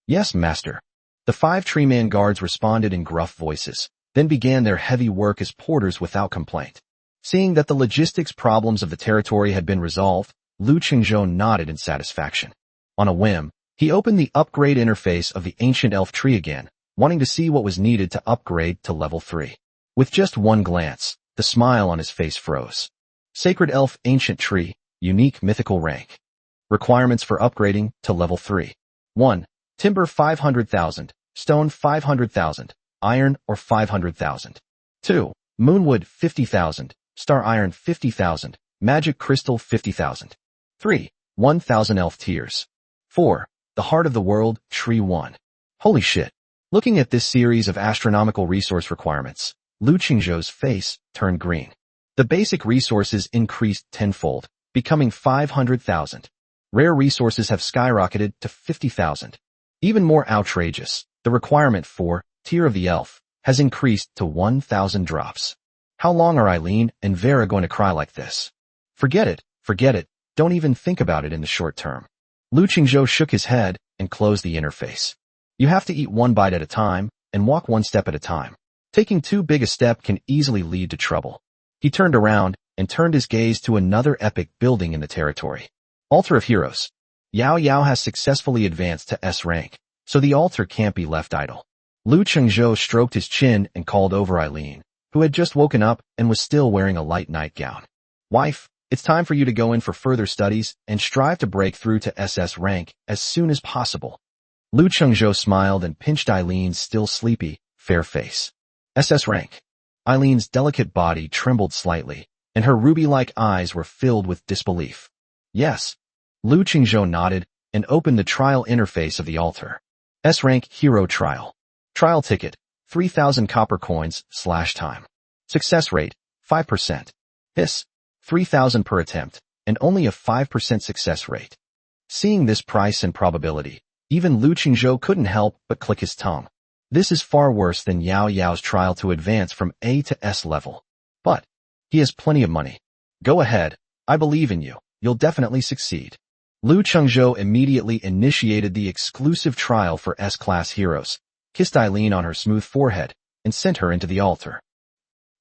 Yes, Master. The 5 tree-man guards responded in gruff voices, then began their heavy work as porters without complaint. Seeing that the logistics problems of the territory had been resolved, Lu Qingzhou nodded in satisfaction. On a whim, he opened the upgrade interface of the ancient elf tree again, wanting to see what was needed to upgrade to level 3. With just one glance, the smile on his face froze. Sacred Elf Ancient Tree, Unique Mythical Rank. Requirements for upgrading to level 3. 1. Timber 500,000, Stone 500,000, Iron or 500,000. 2. Moonwood 50,000, Star Iron 50,000, Magic Crystal 50,000. 3. 1,000 Elf Tears. 4. The Heart of the World, Tree 1. Holy shit. Looking at this series of astronomical resource requirements, Lu Qingzhou's face turned green. The basic resources increased tenfold, becoming 500,000. Rare resources have skyrocketed to 50,000. Even more outrageous, the requirement for Tear of the Elf has increased to 1,000 drops. How long are Eileen and Vera going to cry like this? Forget it, don't even think about it in the short term. Lu Qingzhou shook his head and closed the interface. You have to eat one bite at a time and walk one step at a time. Taking too big a step can easily lead to trouble. He turned around and turned his gaze to another epic building in the territory. Altar of Heroes. Yao Yao has successfully advanced to S rank, so the altar can't be left idle. Lu Qingzhou stroked his chin and called over Eileen, who had just woken up and was still wearing a light nightgown. Wife, it's time for you to go in for further studies and strive to break through to SS rank as soon as possible. Lu Qingzhou smiled and pinched Eileen's still sleepy, fair face. SS rank. Eileen's delicate body trembled slightly, and her ruby-like eyes were filled with disbelief. Yes. Lu Qingzhou nodded and opened the trial interface of the altar. S-rank hero trial. Trial ticket, 3,000 copper coins / time. Success rate, 5%. This, 3,000 per attempt, and only a 5% success rate. Seeing this price and probability, even Lu Qingzhou couldn't help but click his tongue. This is far worse than Yao Yao's trial to advance from A to S level. But he has plenty of money. Go ahead, I believe in you, you'll definitely succeed. Lu Qingzhou immediately initiated the exclusive trial for S-class heroes, kissed Eileen on her smooth forehead, and sent her into the altar.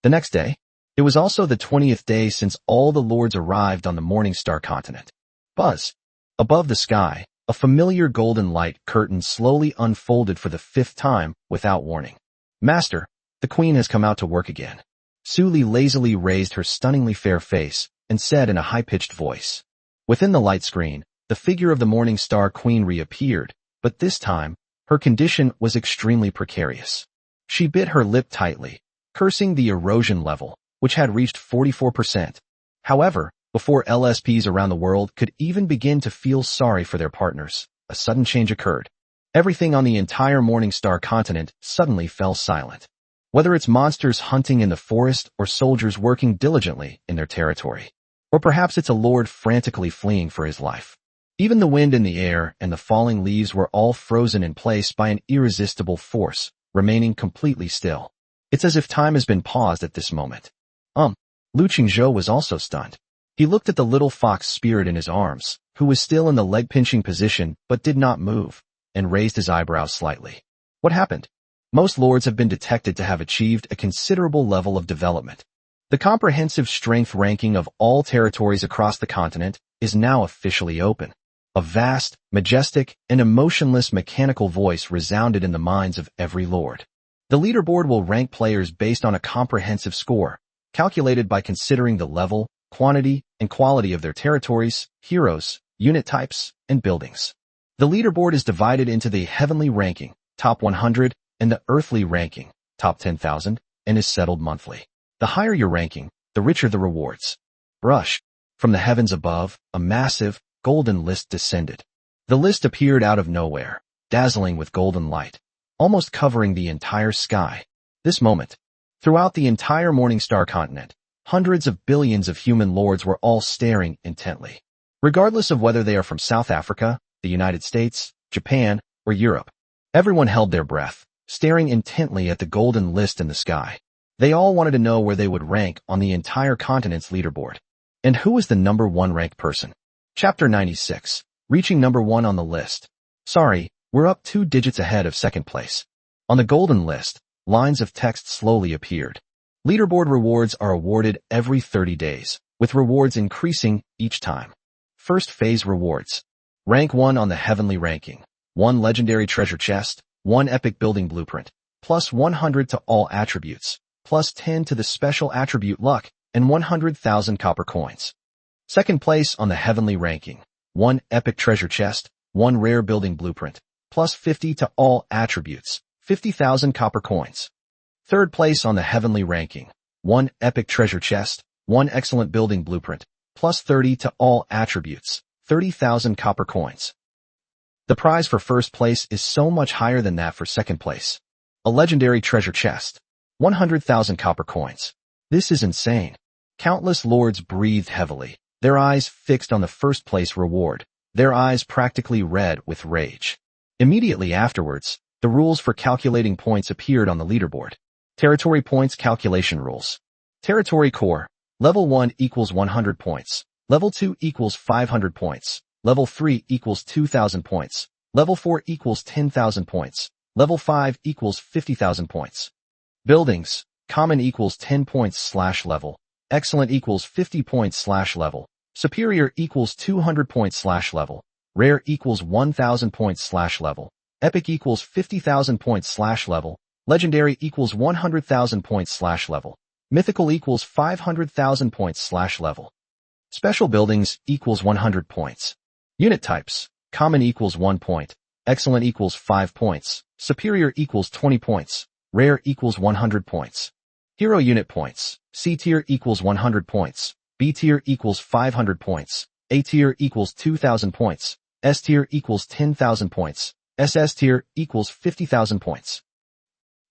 The next day, it was also the 20th day since all the lords arrived on the Morningstar continent. Buzz. Above the sky, a familiar golden light curtain slowly unfolded for the 5th time without warning. Master, the queen has come out to work again. Su Li lazily raised her stunningly fair face and said in a high-pitched voice. Within the light screen, the figure of the Morningstar Queen reappeared, but this time, her condition was extremely precarious. She bit her lip tightly, cursing the erosion level, which had reached 44%. However, before LSPs around the world could even begin to feel sorry for their partners, a sudden change occurred. Everything on the entire Morningstar continent suddenly fell silent. Whether it's monsters hunting in the forest or soldiers working diligently in their territory. Or perhaps it's a lord frantically fleeing for his life. Even the wind in the air and the falling leaves were all frozen in place by an irresistible force, remaining completely still. It's as if time has been paused at this moment. Lu Qingzhou was also stunned. He looked at the little fox spirit in his arms, who was still in the leg-pinching position but did not move, and raised his eyebrows slightly. What happened? Most lords have been detected to have achieved a considerable level of development. The comprehensive strength ranking of all territories across the continent is now officially open. A vast, majestic, and emotionless mechanical voice resounded in the minds of every lord. The leaderboard will rank players based on a comprehensive score, calculated by considering the level, quantity, and quality of their territories, heroes, unit types, and buildings. The leaderboard is divided into the heavenly ranking, top 100, and the earthly ranking, top 10,000, and is settled monthly. The higher your ranking, the richer the rewards. Brush. From the heavens above, a massive, golden list descended. The list appeared out of nowhere, dazzling with golden light, almost covering the entire sky. This moment, throughout the entire Morningstar continent, hundreds of billions of human lords were all staring intently. Regardless of whether they are from South Africa, the United States, Japan, or Europe, everyone held their breath, staring intently at the golden list in the sky. They all wanted to know where they would rank on the entire continent's leaderboard. And who was the number 1 ranked person? Chapter 96. Reaching number 1 on the list. Sorry, we're up 2 digits ahead of second place. On the golden list, lines of text slowly appeared. Leaderboard rewards are awarded every 30 days, with rewards increasing each time. First phase rewards. Rank 1 on the heavenly ranking. 1 legendary treasure chest, 1 epic building blueprint, plus 100 to all attributes, plus 10 to the special attribute luck, and 100,000 copper coins. Second place on the heavenly ranking. 1 epic treasure chest, 1 rare building blueprint, plus 50 to all attributes, 50,000 copper coins. Third place on the heavenly ranking. 1 epic treasure chest, 1 excellent building blueprint, plus 30 to all attributes, 30,000 copper coins. The prize for first place is so much higher than that for second place. A legendary treasure chest. 100,000 copper coins. This is insane. Countless lords breathed heavily, their eyes fixed on the first place reward, their eyes practically red with rage. Immediately afterwards, the rules for calculating points appeared on the leaderboard. Territory points calculation rules. Territory Core. Level 1 equals 100 points. Level 2 equals 500 points. Level 3 equals 2,000 points. Level 4 equals 10,000 points. Level 5 equals 50,000 points. Buildings. Common equals 10 points / level. Excellent equals 50 points / level. Superior equals 200 points / level. Rare equals 1,000 points / level. Epic equals 50,000 points / level. Legendary equals 100,000 points / level. Mythical equals 500,000 points / level. Special buildings equals 100 points. Unit types. Common equals 1 point. Excellent equals 5 points. Superior equals 20 points. Rare equals 100 points. Hero unit points. C tier equals 100 points. B tier equals 500 points. A tier equals 2,000 points. S tier equals 10,000 points. SS tier equals 50,000 points.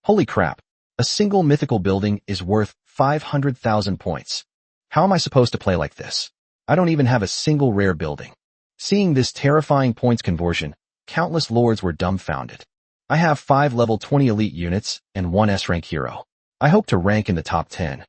Holy crap. A single mythical building is worth 500,000 points. How am I supposed to play like this? I don't even have a single rare building. Seeing this terrifying points conversion, countless lords were dumbfounded. I have 5 level 20 elite units and 1 S-rank hero. I hope to rank in the top 10.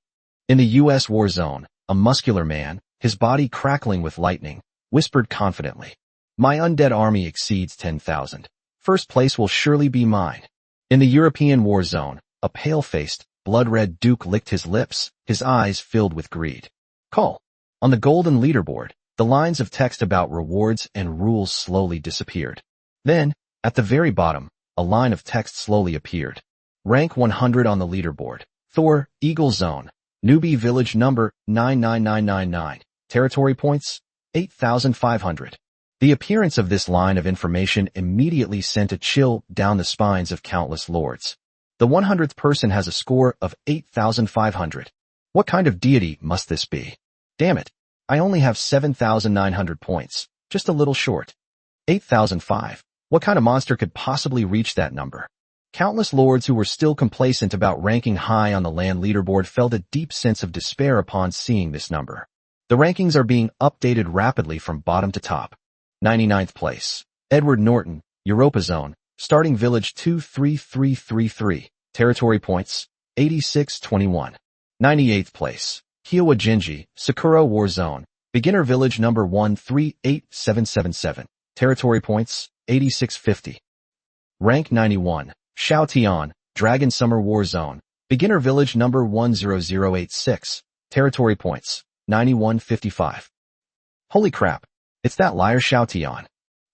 In the US war zone, a muscular man, his body crackling with lightning, whispered confidently, "My undead army exceeds 10,000. First place will surely be mine." In the European war zone, a pale-faced, blood-red duke licked his lips, his eyes filled with greed. Call. On the golden leaderboard, the lines of text about rewards and rules slowly disappeared. Then, at the very bottom, a line of text slowly appeared. Rank 100 on the leaderboard. Thor, Eagle Zone. Newbie Village number 99999. Territory points 8,500. The appearance of this line of information immediately sent a chill down the spines of countless lords. The 100th person has a score of 8,500. What kind of deity must this be? Damn it. I only have 7,900 points, just a little short. 8,005. What kind of monster could possibly reach that number? Countless lords who were still complacent about ranking high on the land leaderboard felt a deep sense of despair upon seeing this number. The rankings are being updated rapidly from bottom to top. 99th place. Edward Norton, Europa Zone, starting village 23333, territory points 8621. 98th place. Kiowa Jinji, Sakura War Zone, beginner village number 138777, territory points 8650. Rank 91. Xiaotian, Dragon Summer War Zone, beginner village number 10086, territory points 9155. Holy crap. It's that liar Xiaotian.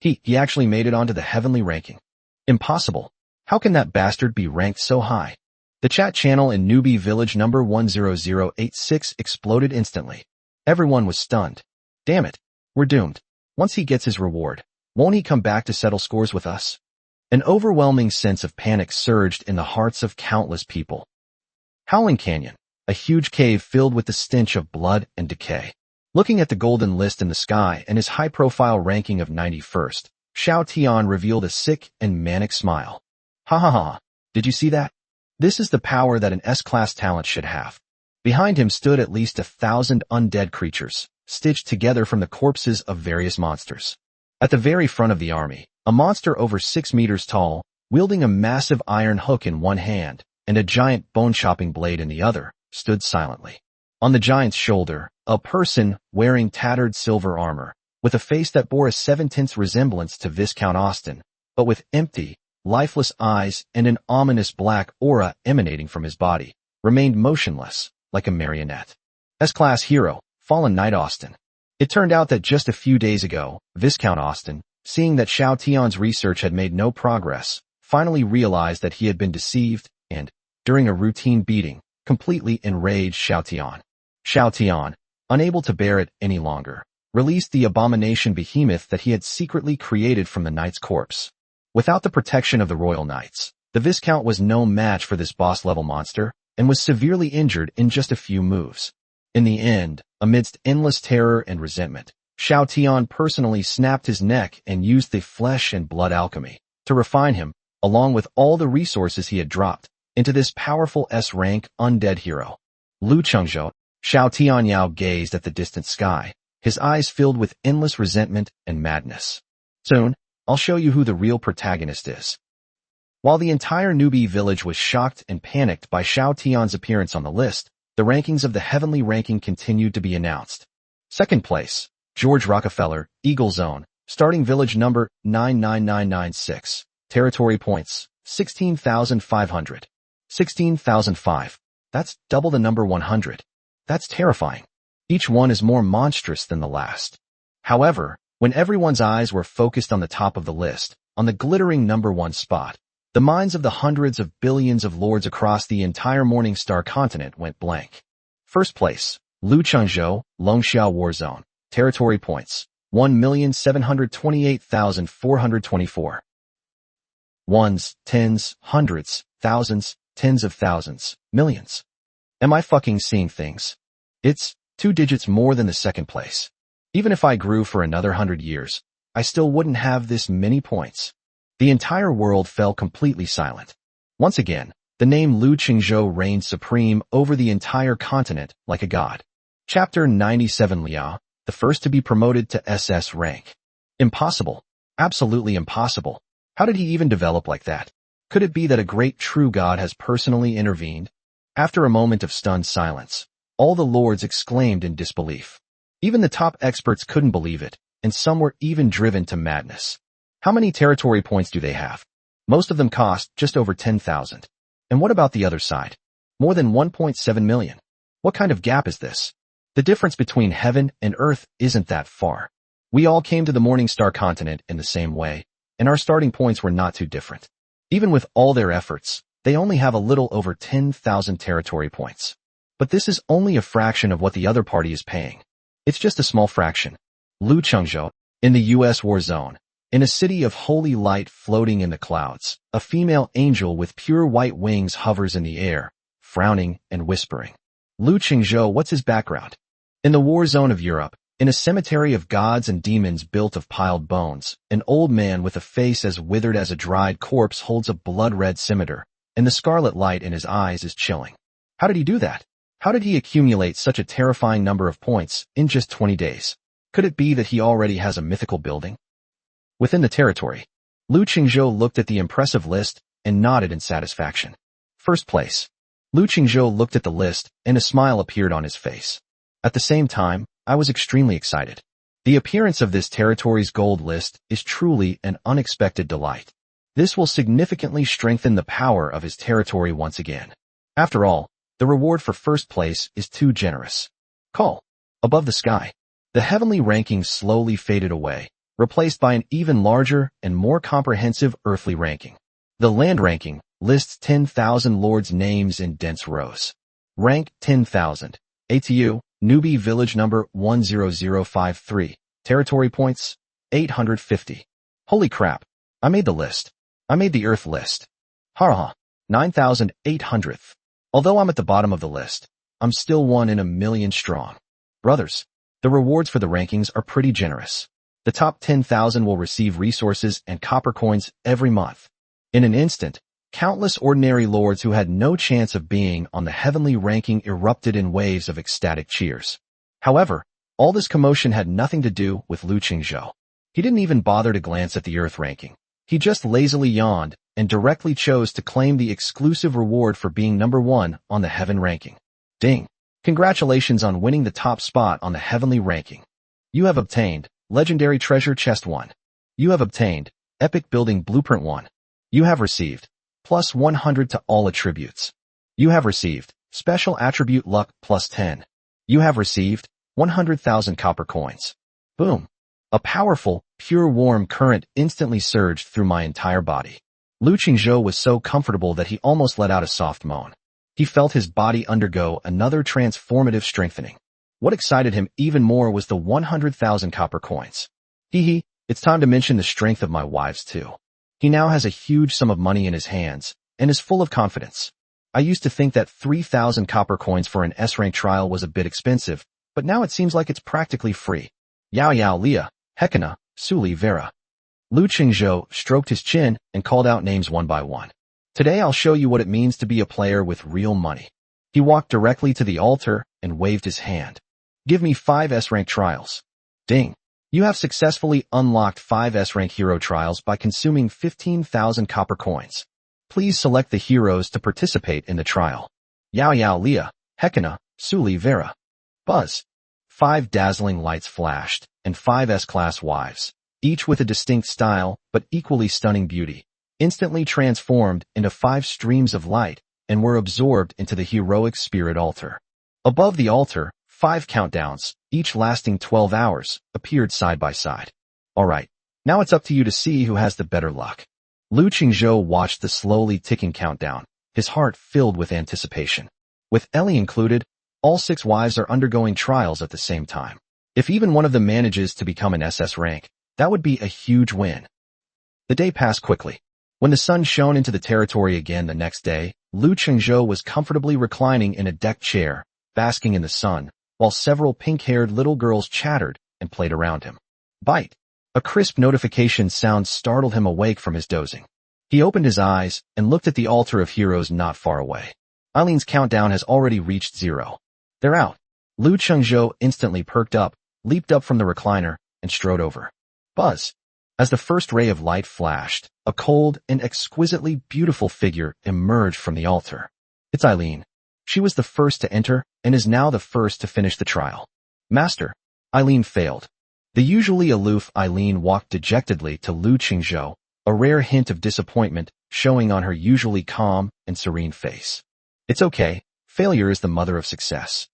He actually made it onto the heavenly ranking. Impossible. How can that bastard be ranked so high? The chat channel in newbie village number 10086 exploded instantly. Everyone was stunned. Damn it. We're doomed. Once he gets his reward, won't he come back to settle scores with us? An overwhelming sense of panic surged in the hearts of countless people. Howling Canyon, a huge cave filled with the stench of blood and decay. Looking at the golden list in the sky and his high-profile ranking of 91st, Xiaotian revealed a sick and manic smile. Ha ha ha, did you see that? This is the power that an S-class talent should have. Behind him stood at least 1,000 undead creatures, stitched together from the corpses of various monsters. At the very front of the army, a monster over 6 meters tall, wielding a massive iron hook in one hand and a giant bone-chopping blade in the other, stood silently. On the giant's shoulder, a person wearing tattered silver armor, with a face that bore a 7/10 resemblance to Viscount Austin, but with empty, lifeless eyes and an ominous black aura emanating from his body, remained motionless, like a marionette. S-class hero, Fallen Knight Austin. It turned out that just a few days ago, Viscount Austin, seeing that Xiaotian's research had made no progress, finally realized that he had been deceived and, during a routine beating, completely enraged Xiaotian. Xiaotian, unable to bear it any longer, released the abomination behemoth that he had secretly created from the knight's corpse. Without the protection of the royal knights, the Viscount was no match for this boss-level monster and was severely injured in just a few moves. In the end, amidst endless terror and resentment, Xiaotian personally snapped his neck and used the flesh and blood alchemy to refine him, along with all the resources he had dropped, into this powerful S-rank undead hero. Lu Chengzhou, Xiaotian Yao gazed at the distant sky, his eyes filled with endless resentment and madness. Soon, I'll show you who the real protagonist is. While the entire newbie village was shocked and panicked by Xiaotian's appearance on the list, the rankings of the heavenly ranking continued to be announced. Second place, George Rockefeller, Eagle Zone, starting village number 99996, territory points, 16,500. 16,005. That's double the number 100. That's terrifying. Each one is more monstrous than the last. However, when everyone's eyes were focused on the top of the list, on the glittering number 1 spot, the minds of the hundreds of billions of lords across the entire Morningstar continent went blank. First place, Lu Chengzhou, Longxiao War Zone, territory points, 1,728,424. Ones, tens, hundreds, thousands, tens of thousands, millions. Am I fucking seeing things? It's 2 digits more than the second place. Even if I grew for another 100 years, I still wouldn't have this many points. The entire world fell completely silent. Once again, the name Lu Chengzhou reigned supreme over the entire continent like a god. Chapter 97 Liao, the first to be promoted to SS rank. Impossible. Absolutely impossible. How did he even develop like that? Could it be that a great true god has personally intervened? After a moment of stunned silence, all the lords exclaimed in disbelief. Even the top experts couldn't believe it, and some were even driven to madness. How many territory points do they have? Most of them cost just over 10,000. And what about the other side? More than 1.7 million. What kind of gap is this? The difference between heaven and earth isn't that far. We all came to the Morningstar continent in the same way, and our starting points were not too different. Even with all their efforts, they only have a little over 10,000 territory points. But this is only a fraction of what the other party is paying. It's just a small fraction. Lu Chengzhou, in the U.S. war zone, in a city of holy light floating in the clouds, a female angel with pure white wings hovers in the air, frowning and whispering. Lu Chengzhou, what's his background? In the war zone of Europe, in a cemetery of gods and demons built of piled bones, an old man with a face as withered as a dried corpse holds a blood-red scimitar, and the scarlet light in his eyes is chilling. How did he do that? How did he accumulate such a terrifying number of points in just 20 days? Could it be that he already has a mythical building? Within the territory, Lu Chengzhou looked at the impressive list and nodded in satisfaction. First place. Lu Chengzhou looked at the list and a smile appeared on his face. At the same time, I was extremely excited. The appearance of this territory's gold list is truly an unexpected delight. This will significantly strengthen the power of his territory once again. After all, the reward for first place is too generous. Call. Above the sky, the heavenly rankings slowly faded away, replaced by an even larger and more comprehensive earthly ranking. The land ranking lists 10,000 lords' names in dense rows. Rank 10,000. ATU, Newbie Village number 10053. Territory points, 850. Holy crap. I made the list. I made the Earth list. Haraha. 9,800th. Although I'm at the bottom of the list, I'm still 1 in a million strong. Brothers, the rewards for the rankings are pretty generous. The top 10,000 will receive resources and copper coins every month. In an instant, countless ordinary lords who had no chance of being on the heavenly ranking erupted in waves of ecstatic cheers. However, all this commotion had nothing to do with Lu Chengzhou. He didn't even bother to glance at the Earth ranking. He just lazily yawned and directly chose to claim the exclusive reward for being number 1 on the heaven ranking. Ding! Congratulations on winning the top spot on the heavenly ranking. You have obtained Legendary Treasure Chest 1. You have obtained Epic Building Blueprint 1. You have received plus 100 to all attributes. You have received Special Attribute Luck plus 10. You have received 100,000 copper coins. Boom! A powerful, pure warm current instantly surged through my entire body. Lu Chengzhou was so comfortable that he almost let out a soft moan. He felt his body undergo another transformative strengthening. What excited him even more was the 100,000 copper coins. It's time to mention the strength of my wives too. He now has a huge sum of money in his hands and is full of confidence. I used to think that 3,000 copper coins for an S-rank trial was a bit expensive, but now it seems like it's practically free. Yao Yao Lia, Hekana, Suli Vera. Lu Chengzhou stroked his chin and called out names one by one. Today I'll show you what it means to be a player with real money. He walked directly to the altar and waved his hand. Give me 5 S-rank trials. Ding. You have successfully unlocked 5 S-rank hero trials by consuming 15,000 copper coins. Please select the heroes to participate in the trial. Yao Yao Lia, Hekana, Suli Vera. Buzz. 5 dazzling lights flashed, and 5 S-class wives, each with a distinct style but equally stunning beauty, instantly transformed into 5 streams of light and were absorbed into the heroic spirit altar. Above the altar, 5 countdowns, each lasting 12 hours, appeared side by side. Alright, now it's up to you to see who has the better luck. Lu Qingzhou watched the slowly ticking countdown, his heart filled with anticipation. With Ellie included, all 6 wives are undergoing trials at the same time. If even one of them manages to become an SS rank, that would be a huge win. The day passed quickly. When the sun shone into the territory again the next day, Lu Qingzhou was comfortably reclining in a decked chair, basking in the sun, while several pink-haired little girls chattered and played around him. Bite! A crisp notification sound startled him awake from his dozing. He opened his eyes and looked at the altar of heroes not far away. Eileen's countdown has already reached 0. They're out. Lu Qingzhou instantly perked up, leaped up from the recliner, and strode over. Buzz. As the first ray of light flashed, a cold and exquisitely beautiful figure emerged from the altar. It's Eileen. She was the first to enter and is now the first to finish the trial. Master. Eileen failed. The usually aloof Eileen walked dejectedly to Lu Qingzhou, a rare hint of disappointment showing on her usually calm and serene face. It's okay. Failure is the mother of success.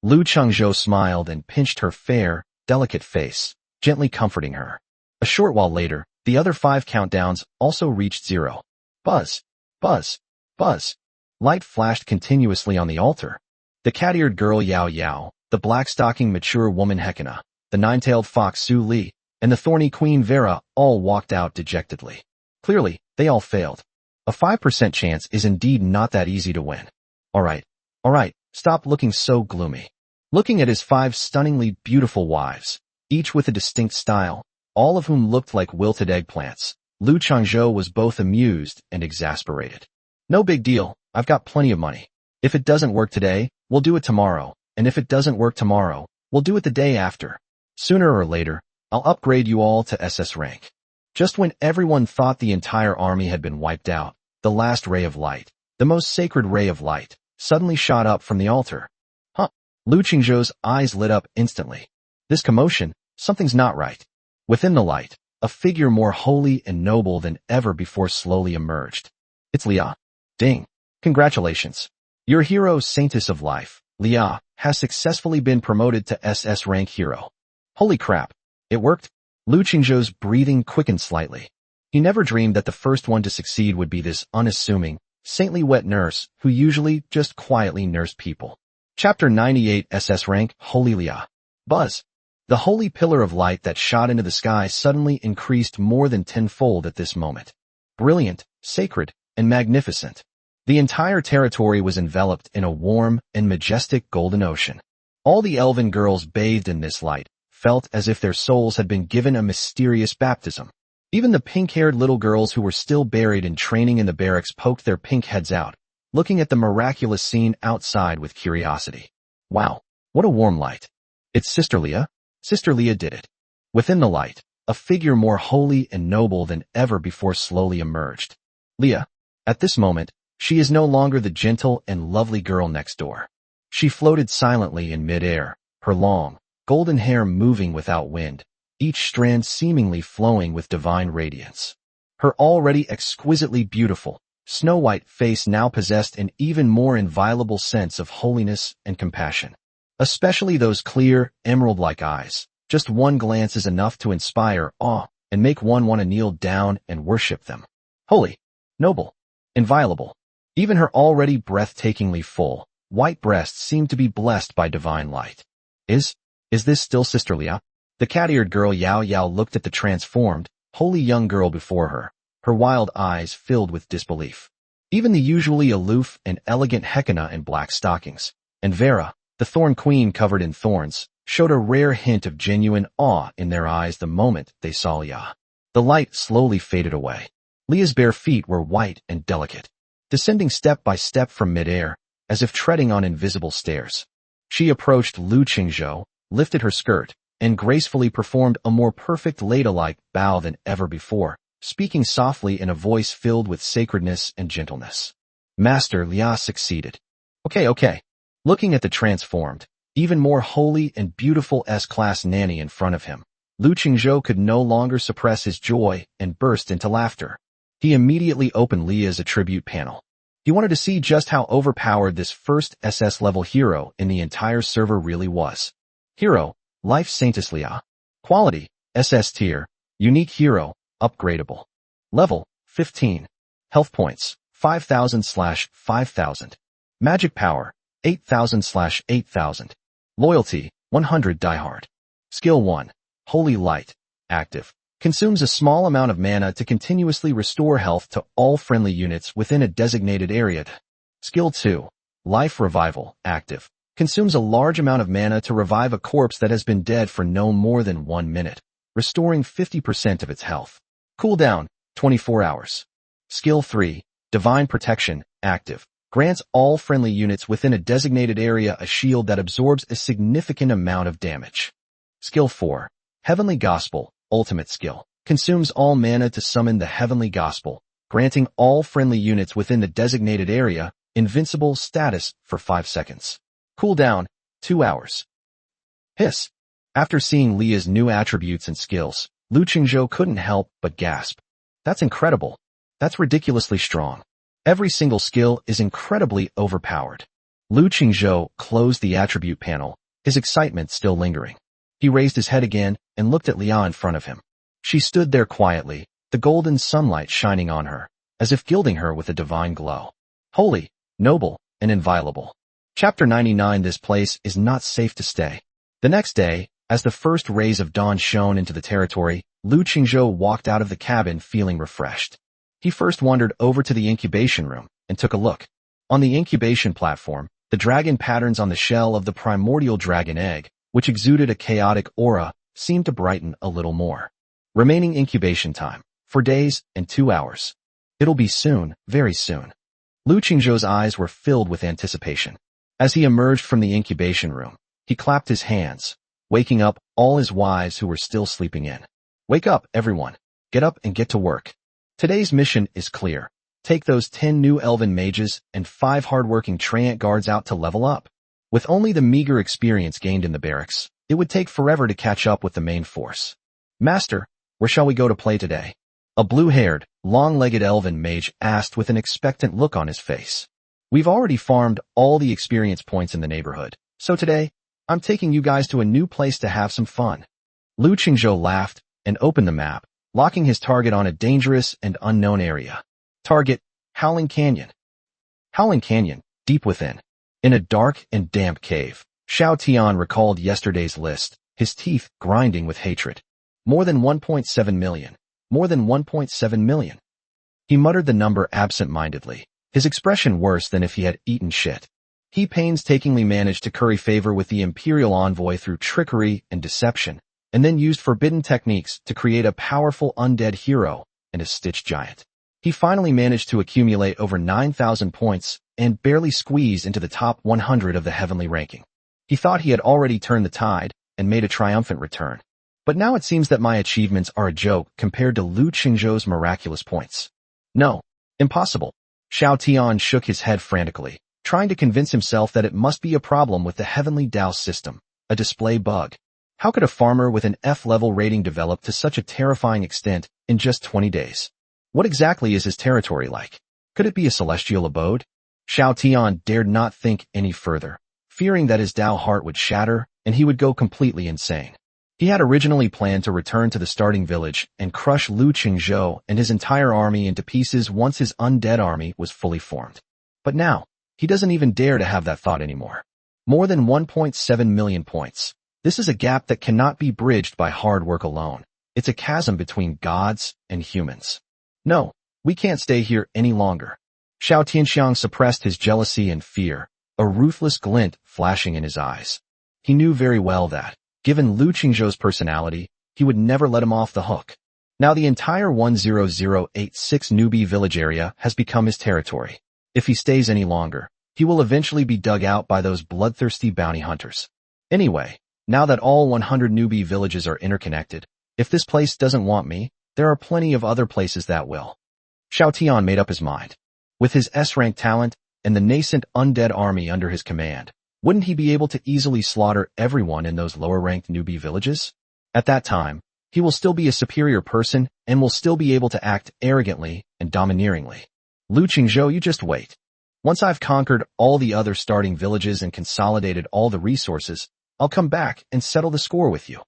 Lu Qingzhou smiled and pinched her fair, delicate face, gently comforting her. A short while later, the other 5 countdowns also reached 0. Buzz. Buzz. Buzz. Light flashed continuously on the altar. The cat-eared girl Yao Yao, the black-stocking mature woman Hekina, the 9-tailed fox Su Li, and the thorny queen Vera all walked out dejectedly. Clearly, they all failed. A 5% chance is indeed not that easy to win. Alright, stop looking so gloomy. Looking at his 5 stunningly beautiful wives, each with a distinct style, all of whom looked like wilted eggplants, Lu Qingzhou was both amused and exasperated. No big deal, I've got plenty of money. If it doesn't work today, we'll do it tomorrow, and if it doesn't work tomorrow, we'll do it the day after. Sooner or later, I'll upgrade you all to SS rank. Just when everyone thought the entire army had been wiped out, the last ray of light, the most sacred ray of light, suddenly shot up from the altar. Lu Qingzhou's eyes lit up instantly. This commotion, something's not right. Within the light, a figure more holy and noble than ever before slowly emerged. It's Lia. Ding. Congratulations. Your hero saintess of life, Lia, has successfully been promoted to SS rank hero. Holy crap. It worked? Lu Qingzhou's breathing quickened slightly. He never dreamed that the first one to succeed would be this unassuming, saintly wet nurse who usually just quietly nursed people. Chapter 98 SS rank, Holy Lia. Buzz. The holy pillar of light that shot into the sky suddenly increased more than tenfold at this moment. Brilliant, sacred, and magnificent. The entire territory was enveloped in a warm and majestic golden ocean. All the elven girls bathed in this light felt as if their souls had been given a mysterious baptism. Even the pink-haired little girls who were still buried in training in the barracks poked their pink heads out, looking at the miraculous scene outside with curiosity. Wow, what a warm light. It's Sister Lia? Sister Lia did it. Within the light, a figure more holy and noble than ever before slowly emerged. Lia. At this moment, she is no longer the gentle and lovely girl next door. She floated silently in mid-air, her long, golden hair moving without wind, each strand seemingly flowing with divine radiance. Her already exquisitely beautiful, snow-white face now possessed an even more inviolable sense of holiness and compassion. Especially those clear, emerald-like eyes. Just one glance is enough to inspire awe and make one want to kneel down and worship them. Holy, noble, inviolable. Even her already breathtakingly full, white breasts seemed to be blessed by divine light. Is this still Sister Lia? The cat-eared girl Yao Yao looked at the transformed, holy young girl before her wild eyes filled with disbelief. Even the usually aloof and elegant Hekina in black stockings, and Vera, the thorn queen covered in thorns, showed a rare hint of genuine awe in their eyes the moment they saw Lia. The light slowly faded away. Lia's bare feet were white and delicate, descending step by step from mid-air, as if treading on invisible stairs. She approached Lu Qingzhou, lifted her skirt, and gracefully performed a more perfect ladylike bow than ever before, speaking softly in a voice filled with sacredness and gentleness. Master Lia succeeded. Okay. Looking at the transformed, even more holy and beautiful S-class nanny in front of him, Lu Qingzhou could no longer suppress his joy and burst into laughter. He immediately opened Leah's attribute panel. He wanted to see just how overpowered this first SS-level hero in the entire server really was. Hero, Life Saintess Leah. Quality, SS tier, unique hero, upgradable. Level, 15. Health points, 5,000/5,000. Magic power, 8,000/8,000. Loyalty, 100 diehard. Skill 1. Holy Light. Active. Consumes a small amount of mana to continuously restore health to all friendly units within a designated area. Skill 2. Life Revival. Active. Consumes a large amount of mana to revive a corpse that has been dead for no more than 1 minute, restoring 50% of its health. Cooldown, 24 hours. Skill 3. Divine Protection. Active. Grants all friendly units within a designated area a shield that absorbs a significant amount of damage. Skill 4. Heavenly Gospel. Ultimate skill. Consumes all mana to summon the Heavenly Gospel, granting all friendly units within the designated area invincible status for 5 seconds. Cooldown, 2 hours. Hiss. After seeing Leah's new attributes and skills, Lu Qingzhou couldn't help but gasp. That's incredible. That's ridiculously strong. Every single skill is incredibly overpowered. Lu Qingzhou closed the attribute panel, his excitement still lingering. He raised his head again and looked at Leah in front of him. She stood there quietly, the golden sunlight shining on her, as if gilding her with a divine glow. Holy, noble, and inviolable. Chapter 99. This place is not safe to stay. The next day, as the first rays of dawn shone into the territory, Lu Qingzhou walked out of the cabin feeling refreshed. He first wandered over to the incubation room and took a look. On the incubation platform, the dragon patterns on the shell of the primordial dragon egg, which exuded a chaotic aura, seemed to brighten a little more. Remaining incubation time, 4 days and 2 hours. It'll be soon, very soon. Lu Qingzhou's eyes were filled with anticipation. As he emerged from the incubation room, he clapped his hands, waking up all his wives who were still sleeping in. Wake up, everyone. Get up and get to work. Today's mission is clear. Take those 10 new elven mages and 5 hardworking Treant guards out to level up. With only the meager experience gained in the barracks, it would take forever to catch up with the main force. Master, where shall we go to play today? A blue-haired, long-legged elven mage asked with an expectant look on his face. We've already farmed all the experience points in the neighborhood, so today, I'm taking you guys to a new place to have some fun. Lu Qingzhou laughed and opened the map, locking his target on a dangerous and unknown area. Target, Howling Canyon. Howling Canyon, deep within. In a dark and damp cave, Xiao Tian recalled yesterday's list, his teeth grinding with hatred. More than 1.7 million. More than 1.7 million. He muttered the number absent-mindedly, his expression worse than if he had eaten shit. He painstakingly managed to curry favor with the Imperial envoy through trickery and deception, and then used forbidden techniques to create a powerful undead hero and a stitch giant. He finally managed to accumulate over 9,000 points and barely squeeze into the top 100 of the heavenly ranking. He thought he had already turned the tide and made a triumphant return. But now it seems that my achievements are a joke compared to Lu Qingzhou's miraculous points. No, impossible. Xiao Tian shook his head frantically, trying to convince himself that it must be a problem with the heavenly Dao system, a display bug. How could a farmer with an F-level rating develop to such a terrifying extent in just 20 days? What exactly is his territory like? Could it be a celestial abode? Xiao Tian dared not think any further, fearing that his Dao heart would shatter and he would go completely insane. He had originally planned to return to the starting village and crush Lu Qingzhou and his entire army into pieces once his undead army was fully formed. But now, he doesn't even dare to have that thought anymore. More than 1.7 million points. This is a gap that cannot be bridged by hard work alone. It's a chasm between gods and humans. No, we can't stay here any longer. Xiao Tianxiang suppressed his jealousy and fear, a ruthless glint flashing in his eyes. He knew very well that, given Lu Qingzhou's personality, he would never let him off the hook. Now the entire 10086 newbie village area has become his territory. If he stays any longer, he will eventually be dug out by those bloodthirsty bounty hunters. Anyway, now that all 100 newbie villages are interconnected, if this place doesn't want me, there are plenty of other places that will. Xiao Tian made up his mind. With his S-rank talent and the nascent undead army under his command, Wouldn't he be able to easily slaughter everyone in those lower-ranked newbie villages? At that time, he will still be a superior person and will still be able to act arrogantly and domineeringly. Lu Qingzhou, you just wait. Once I've conquered all the other starting villages and consolidated all the resources, I'll come back and settle the score with you.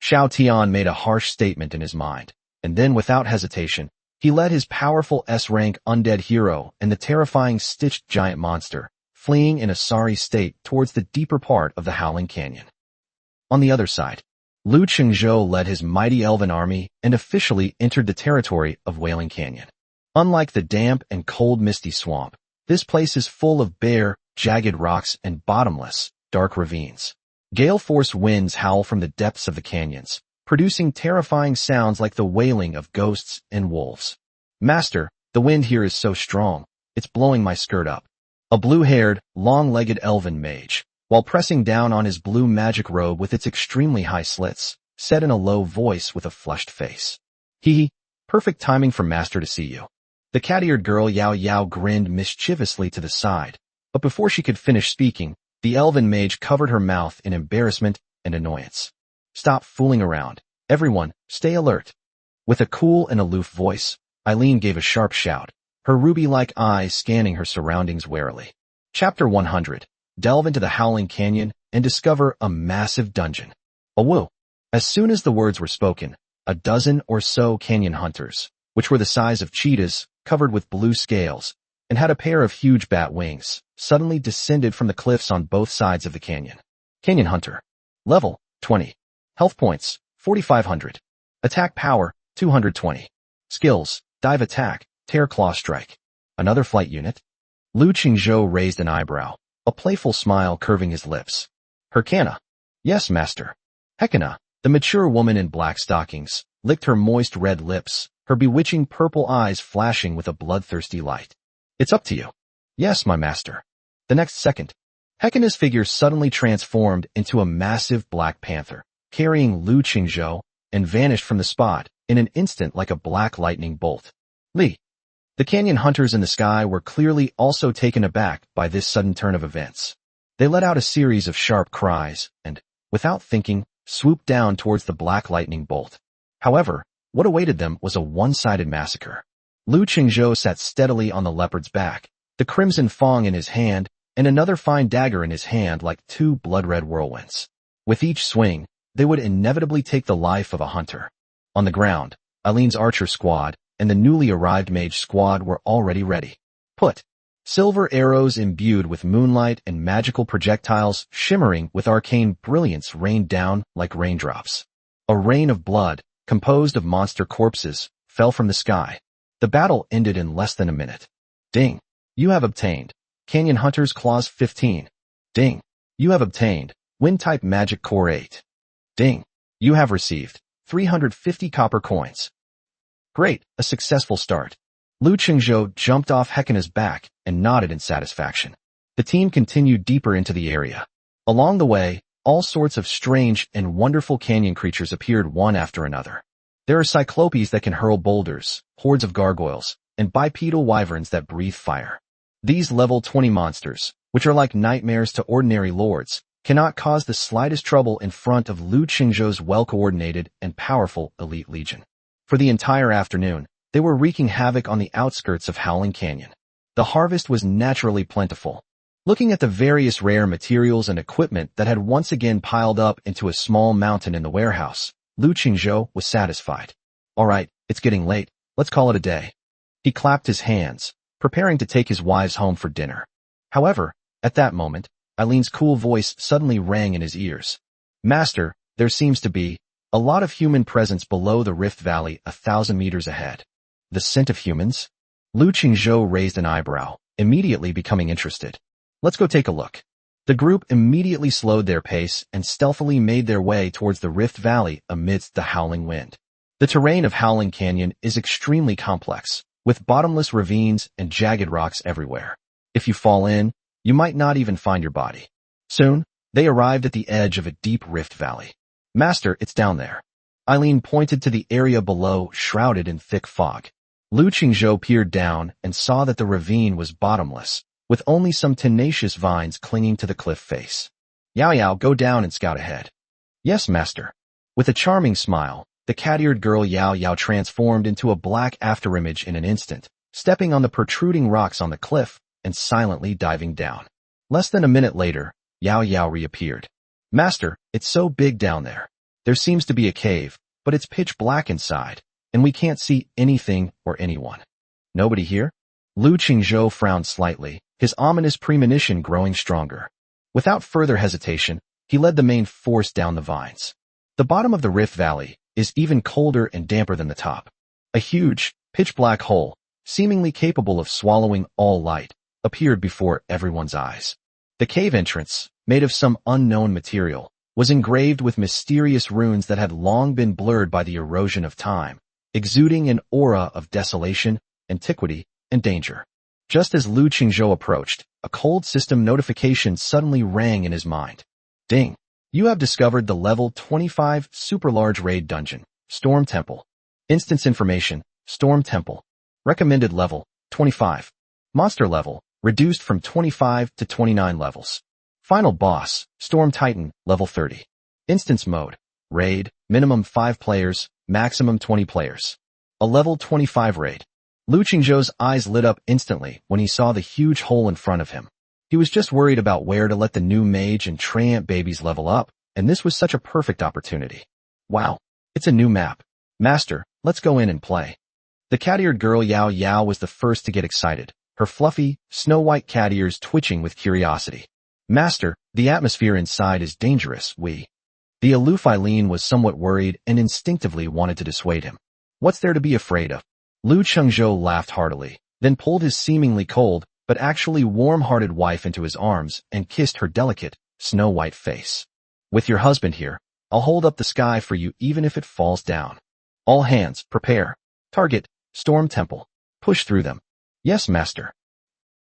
Xiao Tian made a harsh statement in his mind, and then without hesitation, he led his powerful S-rank undead hero and the terrifying stitched giant monster, fleeing in a sorry state towards the deeper part of the Howling Canyon. On the other side, Lu Qingzhou led his mighty elven army and officially entered the territory of Wailing Canyon. Unlike the damp and cold misty swamp, this place is full of bare, jagged rocks and bottomless, dark ravines. Gale-force winds howl from the depths of the canyons, producing terrifying sounds like the wailing of ghosts and wolves. Master, the wind here is so strong, it's blowing my skirt up. A blue-haired, long-legged elven mage, while pressing down on his blue magic robe with its extremely high slits, said in a low voice with a flushed face. Hee, perfect timing for Master to see you. The cat-eared girl Yao Yao grinned mischievously to the side, but before she could finish speaking, the elven mage covered her mouth in embarrassment and annoyance. Stop fooling around. Everyone, stay alert. With a cool and aloof voice, Eileen gave a sharp shout, her ruby-like eyes scanning her surroundings warily. Chapter 100. Delve into the Howling Canyon and discover a massive dungeon. Awoo! As soon as the words were spoken, a dozen or so canyon hunters, which were the size of cheetahs, covered with blue scales, and had a pair of huge bat wings, suddenly descended from the cliffs on both sides of the canyon. Canyon Hunter. Level, 20. Health points, 4,500. Attack power, 220. Skills, dive attack, tear claw strike. Another flight unit? Lu Qingzhou raised an eyebrow, a playful smile curving his lips. Herkana. Yes, master. Hekana, the mature woman in black stockings, licked her moist red lips, her bewitching purple eyes flashing with a bloodthirsty light. It's up to you. Yes, my master. The next second, Hekana's figure suddenly transformed into a massive black panther, carrying Lu Qingzhou, and vanished from the spot in an instant like a black lightning bolt. Li. The canyon hunters in the sky were clearly also taken aback by this sudden turn of events. They let out a series of sharp cries and, without thinking, swooped down towards the black lightning bolt. However, what awaited them was a one-sided massacre. Lu Qingzhou sat steadily on the leopard's back, the crimson fang in his hand, and another fine dagger in his hand like two blood-red whirlwinds. With each swing, they would inevitably take the life of a hunter. On the ground, Eileen's archer squad and the newly arrived mage squad were already ready. Put. Silver arrows imbued with moonlight and magical projectiles shimmering with arcane brilliance rained down like raindrops. A rain of blood, composed of monster corpses, fell from the sky. The battle ended in less than a minute. Ding. You have obtained Canyon Hunter's Clause 15. Ding. You have obtained Wind-type Magic Core 8. Ding. You have received 350 copper coins. Great, a successful start. Lu Qingzhou jumped off Hekana's back and nodded in satisfaction. The team continued deeper into the area. Along the way, all sorts of strange and wonderful canyon creatures appeared one after another. There are cyclopes that can hurl boulders, hordes of gargoyles, and bipedal wyverns that breathe fire. These level 20 monsters, which are like nightmares to ordinary lords, cannot cause the slightest trouble in front of Lu Qingzhou's well-coordinated and powerful elite legion. For the entire afternoon, they were wreaking havoc on the outskirts of Howling Canyon. The harvest was naturally plentiful. Looking at the various rare materials and equipment that had once again piled up into a small mountain in the warehouse, Lu Qingzhou was satisfied. All right, it's getting late. Let's call it a day. He clapped his hands, preparing to take his wives home for dinner. However, at that moment, Eileen's cool voice suddenly rang in his ears. Master, there seems to be a lot of human presence below the Rift Valley 1,000 meters ahead. The scent of humans? Lu Qingzhou raised an eyebrow, immediately becoming interested. Let's go take a look. The group immediately slowed their pace and stealthily made their way towards the Rift Valley amidst the howling wind. The terrain of Howling Canyon is extremely complex, with bottomless ravines and jagged rocks everywhere. If you fall in, you might not even find your body. Soon, they arrived at the edge of a deep rift valley. Master, it's down there. Eileen pointed to the area below, shrouded in thick fog. Lu Qingzhou peered down and saw that the ravine was bottomless, with only some tenacious vines clinging to the cliff face. Yao Yao, go down and scout ahead. Yes, master. With a charming smile, the cat-eared girl Yao Yao transformed into a black afterimage in an instant, stepping on the protruding rocks on the cliff and silently diving down. Less than a minute later, Yao Yao reappeared. Master, it's so big down there. There seems to be a cave, but it's pitch black inside, and we can't see anything or anyone. Nobody here? Lu Qingzhou frowned slightly, his ominous premonition growing stronger. Without further hesitation, he led the main force down the vines. The bottom of the Rift Valley is even colder and damper than the top. A huge, pitch-black hole, seemingly capable of swallowing all light, appeared before everyone's eyes. The cave entrance, made of some unknown material, was engraved with mysterious runes that had long been blurred by the erosion of time, exuding an aura of desolation, antiquity, and danger. Just as Lu Qingzhou approached, a cold system notification suddenly rang in his mind. Ding! You have discovered the level 25 super large raid dungeon, Storm Temple. Instance information, Storm Temple. Recommended level, 25. Monster level, reduced from 25 to 29 levels. Final boss, Storm Titan, level 30. Instance mode, raid, minimum 5 players, maximum 20 players. A level 25 raid. Lu Qingzhou's eyes lit up instantly when he saw the huge hole in front of him. He was just worried about where to let the new mage and treant babies level up, and this was such a perfect opportunity. Wow, it's a new map. Master, let's go in and play. The cat-eared girl Yao Yao was the first to get excited, her fluffy, snow-white cat ears twitching with curiosity. Master, the atmosphere inside is dangerous, The aloof Eileen was somewhat worried and instinctively wanted to dissuade him. What's there to be afraid of? Lu Qingzhou laughed heartily, then pulled his seemingly cold, but actually warm-hearted wife into his arms and kissed her delicate, snow-white face. With your husband here, I'll hold up the sky for you even if it falls down. All hands, prepare. Target, Storm Temple. Push through them. Yes, master.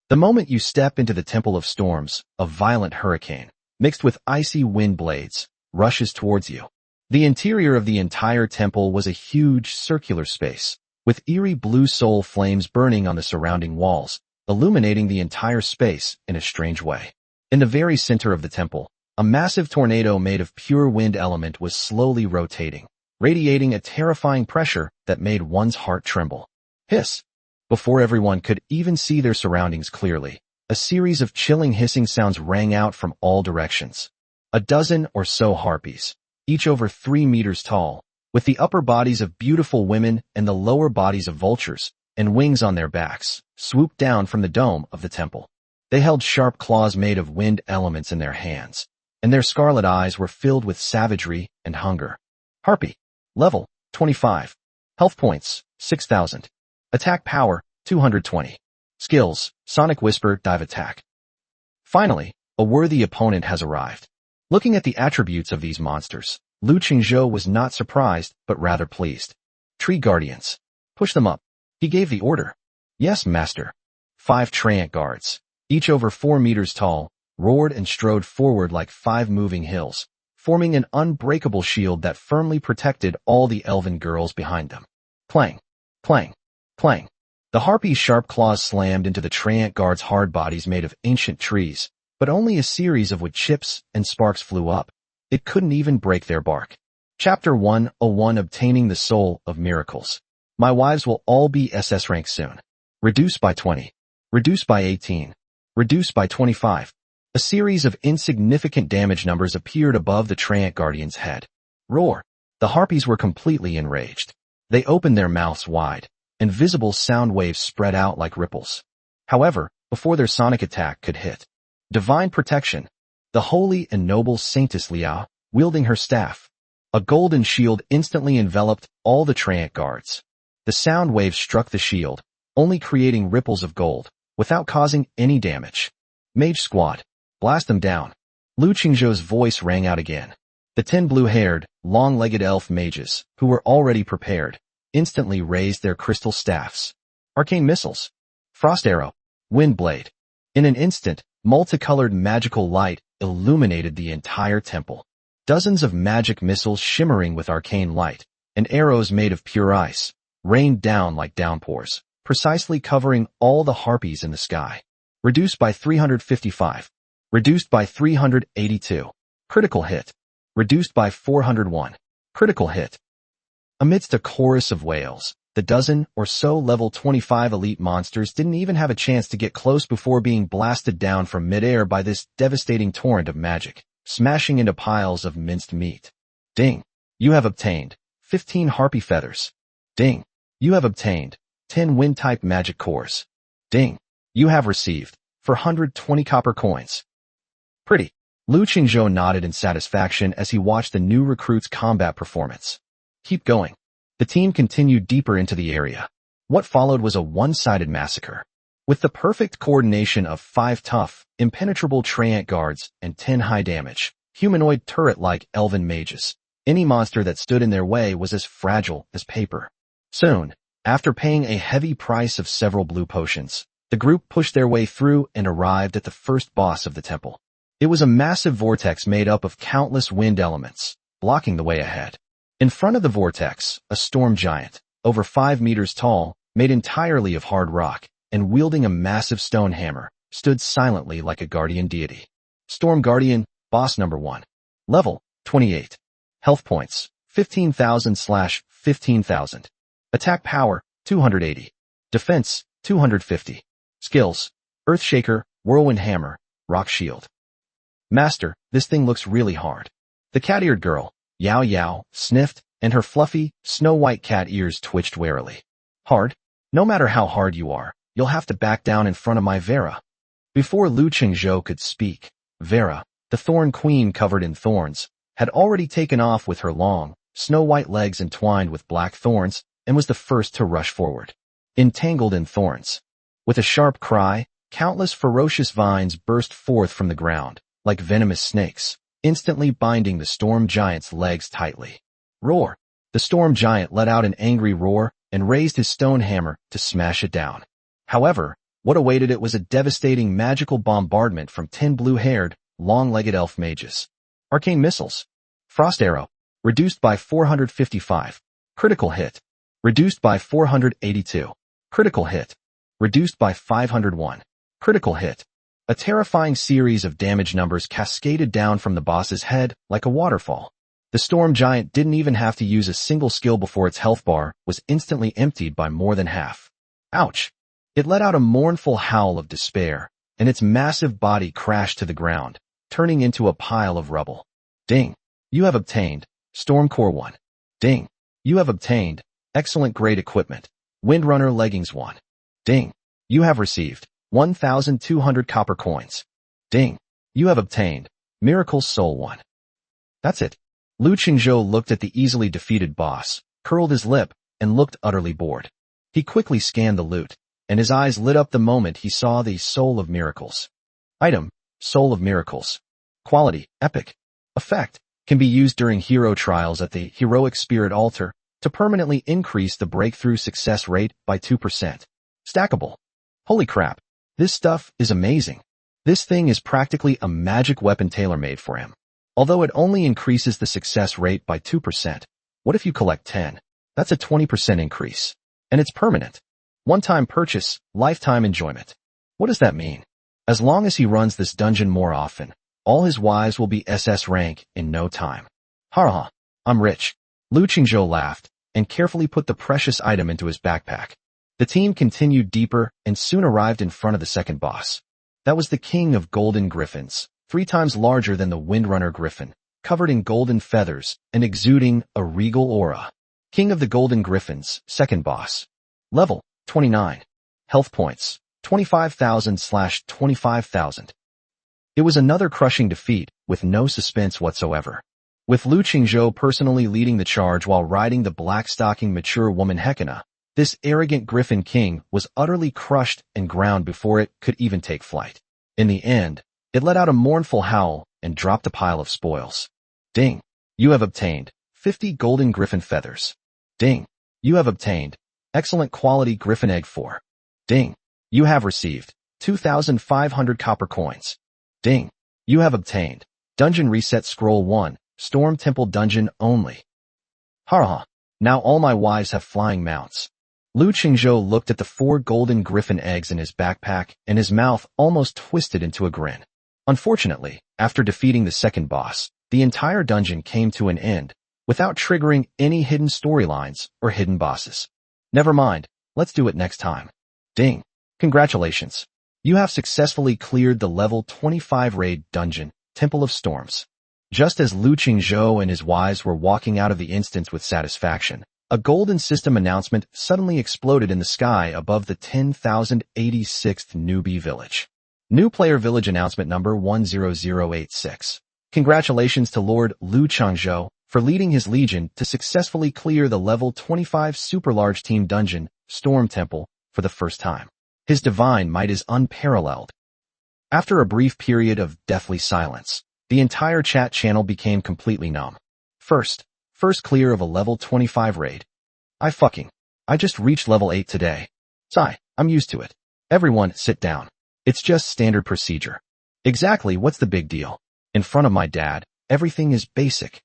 The moment you step into the Temple of Storms, a violent hurricane, mixed with icy wind blades, rushes towards you. The interior of the entire temple was a huge circular space, with eerie blue soul flames burning on the surrounding walls, illuminating the entire space in a strange way. In the very center of the temple, a massive tornado made of pure wind element was slowly rotating, radiating a terrifying pressure that made one's heart tremble. Hiss! Before everyone could even see their surroundings clearly, a series of chilling hissing sounds rang out from all directions. A dozen or so harpies, each over 3 meters tall, with the upper bodies of beautiful women and the lower bodies of vultures, and wings on their backs, swooped down from the dome of the temple. They held sharp claws made of wind elements in their hands, and their scarlet eyes were filled with savagery and hunger. Harpy. Level, 25. Health points, 6,000. Attack power, 220. Skills, Sonic Whisper, Dive Attack. Finally, a worthy opponent has arrived. Looking at the attributes of these monsters, Lu Qingzhou was not surprised, but rather pleased. Tree Guardians. Push them up. He gave the order. Yes, master. 5 treant guards, each over 4 meters tall, roared and strode forward like 5 moving hills, forming an unbreakable shield that firmly protected all the elven girls behind them. Clang, clang, clang. The harpy's sharp claws slammed into the treant guards' hard bodies made of ancient trees, but only a series of wood chips and sparks flew up. It couldn't even break their bark. Chapter 101 Obtaining the Soul of Miracles. My wives will all be SS rank soon. Reduced by 20. Reduced by 18. Reduced by 25. A series of insignificant damage numbers appeared above the treant guardian's head. Roar! The harpies were completely enraged. They opened their mouths wide, and visible sound waves spread out like ripples. However, before their sonic attack could hit, divine protection, the holy and noble Saintess Liao, wielding her staff, a golden shield instantly enveloped all the treant guards. The sound waves struck the shield, only creating ripples of gold, without causing any damage. Mage Squad. Blast them down. Lu Qingzhou's voice rang out again. The 10 blue-haired, long-legged elf mages, who were already prepared, instantly raised their crystal staffs. Arcane missiles. Frost arrow. Wind blade. In an instant, multicolored magical light illuminated the entire temple. Dozens of magic missiles shimmering with arcane light, and arrows made of pure ice, rained down like downpours, precisely covering all the harpies in the sky. Reduced by 355. Reduced by 382. Critical hit. Reduced by 401. Critical hit. Amidst a chorus of wails, the dozen or so level 25 elite monsters didn't even have a chance to get close before being blasted down from midair by this devastating torrent of magic, smashing into piles of minced meat. Ding. You have obtained 15 harpy feathers. Ding. You have obtained 10 wind-type magic cores. Ding. You have received 420 copper coins. Pretty. Lu Qingzhou nodded in satisfaction as he watched the new recruit's combat performance. Keep going. The team continued deeper into the area. What followed was a one-sided massacre. With the perfect coordination of 5 tough, impenetrable Treant guards and 10 high-damage, humanoid turret-like elven mages, any monster that stood in their way was as fragile as paper. Soon, after paying a heavy price of several blue potions, the group pushed their way through and arrived at the first boss of the temple. It was a massive vortex made up of countless wind elements, blocking the way ahead. In front of the vortex, a storm giant, over 5 meters tall, made entirely of hard rock, and wielding a massive stone hammer, stood silently like a guardian deity. Storm Guardian, Boss Number 1. Level, 28. Health points, 15,000/15,000. Attack power, 280. Defense, 250. Skills, Earthshaker, Whirlwind Hammer, Rock Shield. Master, this thing looks really hard. The cat-eared girl, Yao Yao, sniffed, and her fluffy, snow-white cat ears twitched warily. Hard? No matter how hard you are, you'll have to back down in front of my Vera. Before Lu Qingzhou could speak, Vera, the thorn queen covered in thorns, had already taken off with her long, snow-white legs entwined with black thorns, and was the first to rush forward. Entangled in thorns. With a sharp cry, countless ferocious vines burst forth from the ground, like venomous snakes, instantly binding the storm giant's legs tightly. Roar! The storm giant let out an angry roar and raised his stone hammer to smash it down. However, what awaited it was a devastating magical bombardment from 10 blue-haired, long-legged elf mages. Arcane missiles. Frost arrow. Reduced by 455. Critical hit. Reduced by 482. Critical hit. Reduced by 501. Critical hit. A terrifying series of damage numbers cascaded down from the boss's head like a waterfall. The storm giant didn't even have to use a single skill before its health bar was instantly emptied by more than half. Ouch! It let out a mournful howl of despair, and its massive body crashed to the ground, turning into a pile of rubble. Ding! You have obtained Storm Core 1. Ding! You have obtained Excellent Grade Equipment, Windrunner Leggings 1. Ding! You have received 1,200 copper coins. Ding! You have obtained Miracle Soul 1. That's it. Lu Qingzhou looked at the easily defeated boss, curled his lip, and looked utterly bored. He quickly scanned the loot, and his eyes lit up the moment he saw the Soul of Miracles. Item, Soul of Miracles. Quality, Epic. Effect, can be used during hero trials at the Heroic Spirit Altar to permanently increase the breakthrough success rate by 2%. Stackable. Holy crap. This stuff is amazing. This thing is practically a magic weapon tailor-made for him. Although it only increases the success rate by 2%, what if you collect 10? That's a 20% increase. And it's permanent. One-time purchase, lifetime enjoyment. What does that mean? As long as he runs this dungeon more often, all his wives will be SS rank in no time. Ha, I'm rich. Lu Qingzhou laughed and carefully put the precious item into his backpack. The team continued deeper and soon arrived in front of the second boss. That was the king of golden griffins, 3 times larger than the Windrunner griffin, covered in golden feathers and exuding a regal aura. King of the Golden Griffins, second boss. Level, 29. Health points, 25,000/25,000. It was another crushing defeat, with no suspense whatsoever. With Lu Qingzhou personally leading the charge while riding the black-stocking mature woman Hekina, this arrogant Griffin King was utterly crushed and ground before it could even take flight. In the end, it let out a mournful howl and dropped a pile of spoils. Ding! You have obtained 50 golden griffin feathers. Ding! You have obtained excellent quality griffin egg 4. Ding! You have received 2,500 copper coins. Ding! You have obtained Dungeon Reset Scroll 1, Storm Temple Dungeon only. Ha! Now all my wives have flying mounts. Lu Qingzhou looked at the 4 golden griffin eggs in his backpack, and his mouth almost twisted into a grin. Unfortunately, after defeating the second boss, the entire dungeon came to an end, without triggering any hidden storylines or hidden bosses. Never mind, let's do it next time. Ding! Congratulations! You have successfully cleared the level 25 raid dungeon, Temple of Storms. Just as Lu Qingzhou and his wives were walking out of the instance with satisfaction, a golden system announcement suddenly exploded in the sky above the 10,086th newbie village. New player village announcement number 10086. Congratulations to Lord Lu Qingzhou for leading his legion to successfully clear the level 25 super large team dungeon, Storm Temple, for the first time. His divine might is unparalleled. After a brief period of deathly silence, the entire chat channel became completely numb. First clear of a level 25 raid. I just reached level 8 today. Sigh, I'm used to it. Everyone, sit down. It's just standard procedure. Exactly, what's the big deal? In front of my dad, everything is basic.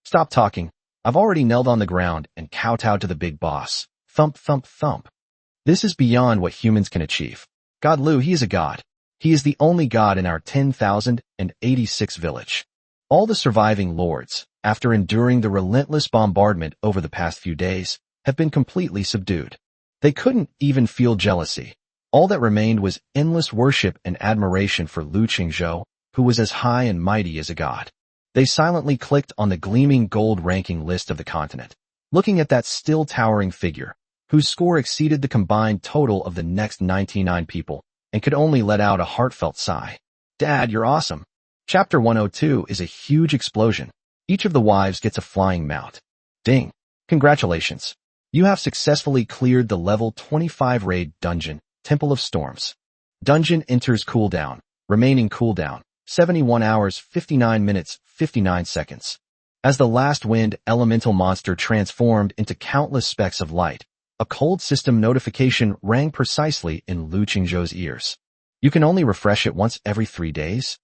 Stop talking. I've already knelt on the ground and kowtowed to the big boss. Thump, thump, thump. This is beyond what humans can achieve. God Lu, he is a god. He is the only god in our 10,086 village. All the surviving lords, after enduring the relentless bombardment over the past few days, have been completely subdued. They couldn't even feel jealousy. All that remained was endless worship and admiration for Lu Qingzhou, who was as high and mighty as a god. They silently clicked on the gleaming gold ranking list of the continent, looking at that still towering figure, whose score exceeded the combined total of the next 99 people, and could only let out a heartfelt sigh. Dad, you're awesome. Chapter 102 is a huge explosion. Each of the wives gets a flying mount. Ding! Congratulations. You have successfully cleared the level 25 raid dungeon, Temple of Storms. Dungeon enters cooldown, remaining cooldown, 71 hours, 59 minutes, 59 seconds. As the last wind elemental monster transformed into countless specks of light, a cold system notification rang precisely in Lu Qingzhou's ears. You can only refresh it once every 3 days?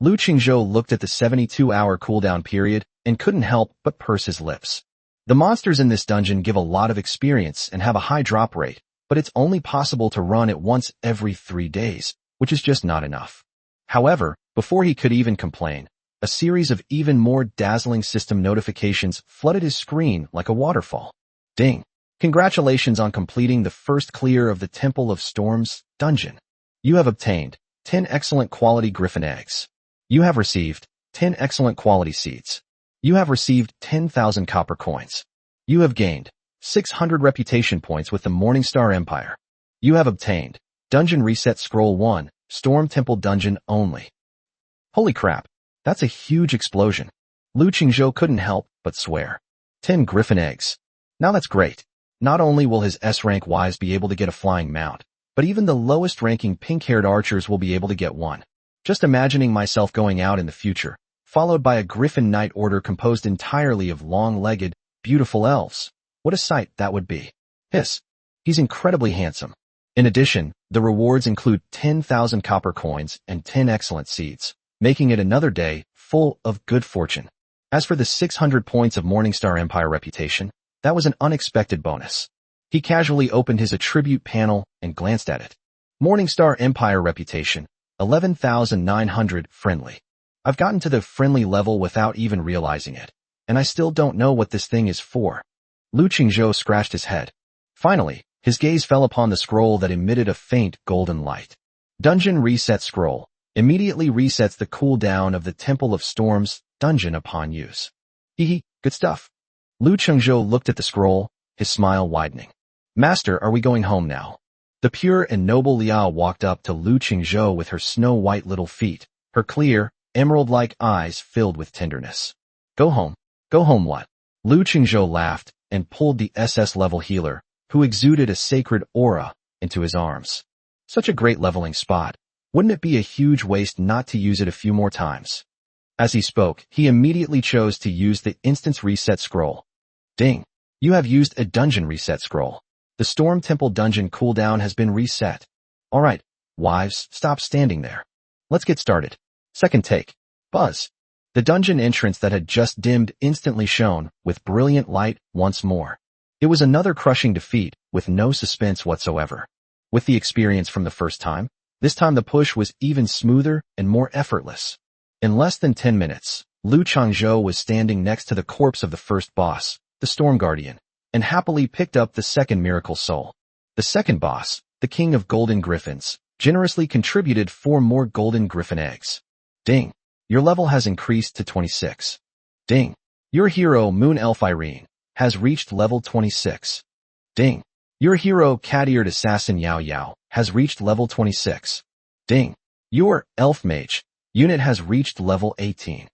Lu Qingzhou looked at the 72-hour cooldown period and couldn't help but purse his lips. The monsters in this dungeon give a lot of experience and have a high drop rate, but it's only possible to run it once every 3 days, which is just not enough. However, before he could even complain, a series of even more dazzling system notifications flooded his screen like a waterfall. Ding! Congratulations on completing the first clear of the Temple of Storms dungeon. You have obtained 10 excellent quality griffin eggs. You have received 10 excellent quality seeds. You have received 10,000 copper coins. You have gained 600 reputation points with the Morningstar Empire. You have obtained Dungeon Reset Scroll 1, Storm Temple Dungeon only. Holy crap, that's a huge explosion. Lu Qingzhou couldn't help but swear. 10 griffin eggs. Now that's great. Not only will his S-rank wives be able to get a flying mount, but even the lowest-ranking pink-haired archers will be able to get one. Just imagining myself going out in the future, followed by a Griffin Knight order composed entirely of long-legged, beautiful elves. What a sight that would be. Hiss. He's incredibly handsome. In addition, the rewards include 10,000 copper coins and 10 excellent seeds, making it another day full of good fortune. As for the 600 points of Morningstar Empire reputation, that was an unexpected bonus. He casually opened his attribute panel and glanced at it. Morningstar Empire reputation, 11,900 friendly. I've gotten to the friendly level without even realizing it, and I still don't know what this thing is for. Lu Qingzhou scratched his head. Finally, his gaze fell upon the scroll that emitted a faint golden light. Dungeon Reset Scroll immediately resets the cooldown of the Temple of Storms dungeon upon use. Hee, good stuff. Lu Qingzhou looked at the scroll, his smile widening. Master, are we going home now? The pure and noble Liao walked up to Lu Qingzhou with her snow-white little feet, her clear, emerald-like eyes filled with tenderness. Go home. Go home what? Lu Qingzhou laughed and pulled the SS-level healer, who exuded a sacred aura, into his arms. Such a great leveling spot. Wouldn't it be a huge waste not to use it a few more times? As he spoke, he immediately chose to use the Instance Reset Scroll. Ding! You have used a Dungeon Reset Scroll. The Storm Temple dungeon cooldown has been reset. Alright, wives, stop standing there. Let's get started. Second take. Buzz. The dungeon entrance that had just dimmed instantly shone with brilliant light once more. It was another crushing defeat, with no suspense whatsoever. With the experience from the first time, this time the push was even smoother and more effortless. In less than 10 minutes, Lu Changzhou was standing next to the corpse of the first boss, the Storm Guardian, and happily picked up the second miracle soul. The second boss, the King of Golden Griffins, generously contributed 4 more golden griffin eggs. Ding! Your level has increased to 26. Ding! Your hero Moon Elf Irene has reached level 26. Ding! Your hero Cat-eared Assassin Yao Yao has reached level 26. Ding! Your Elf Mage unit has reached level 18.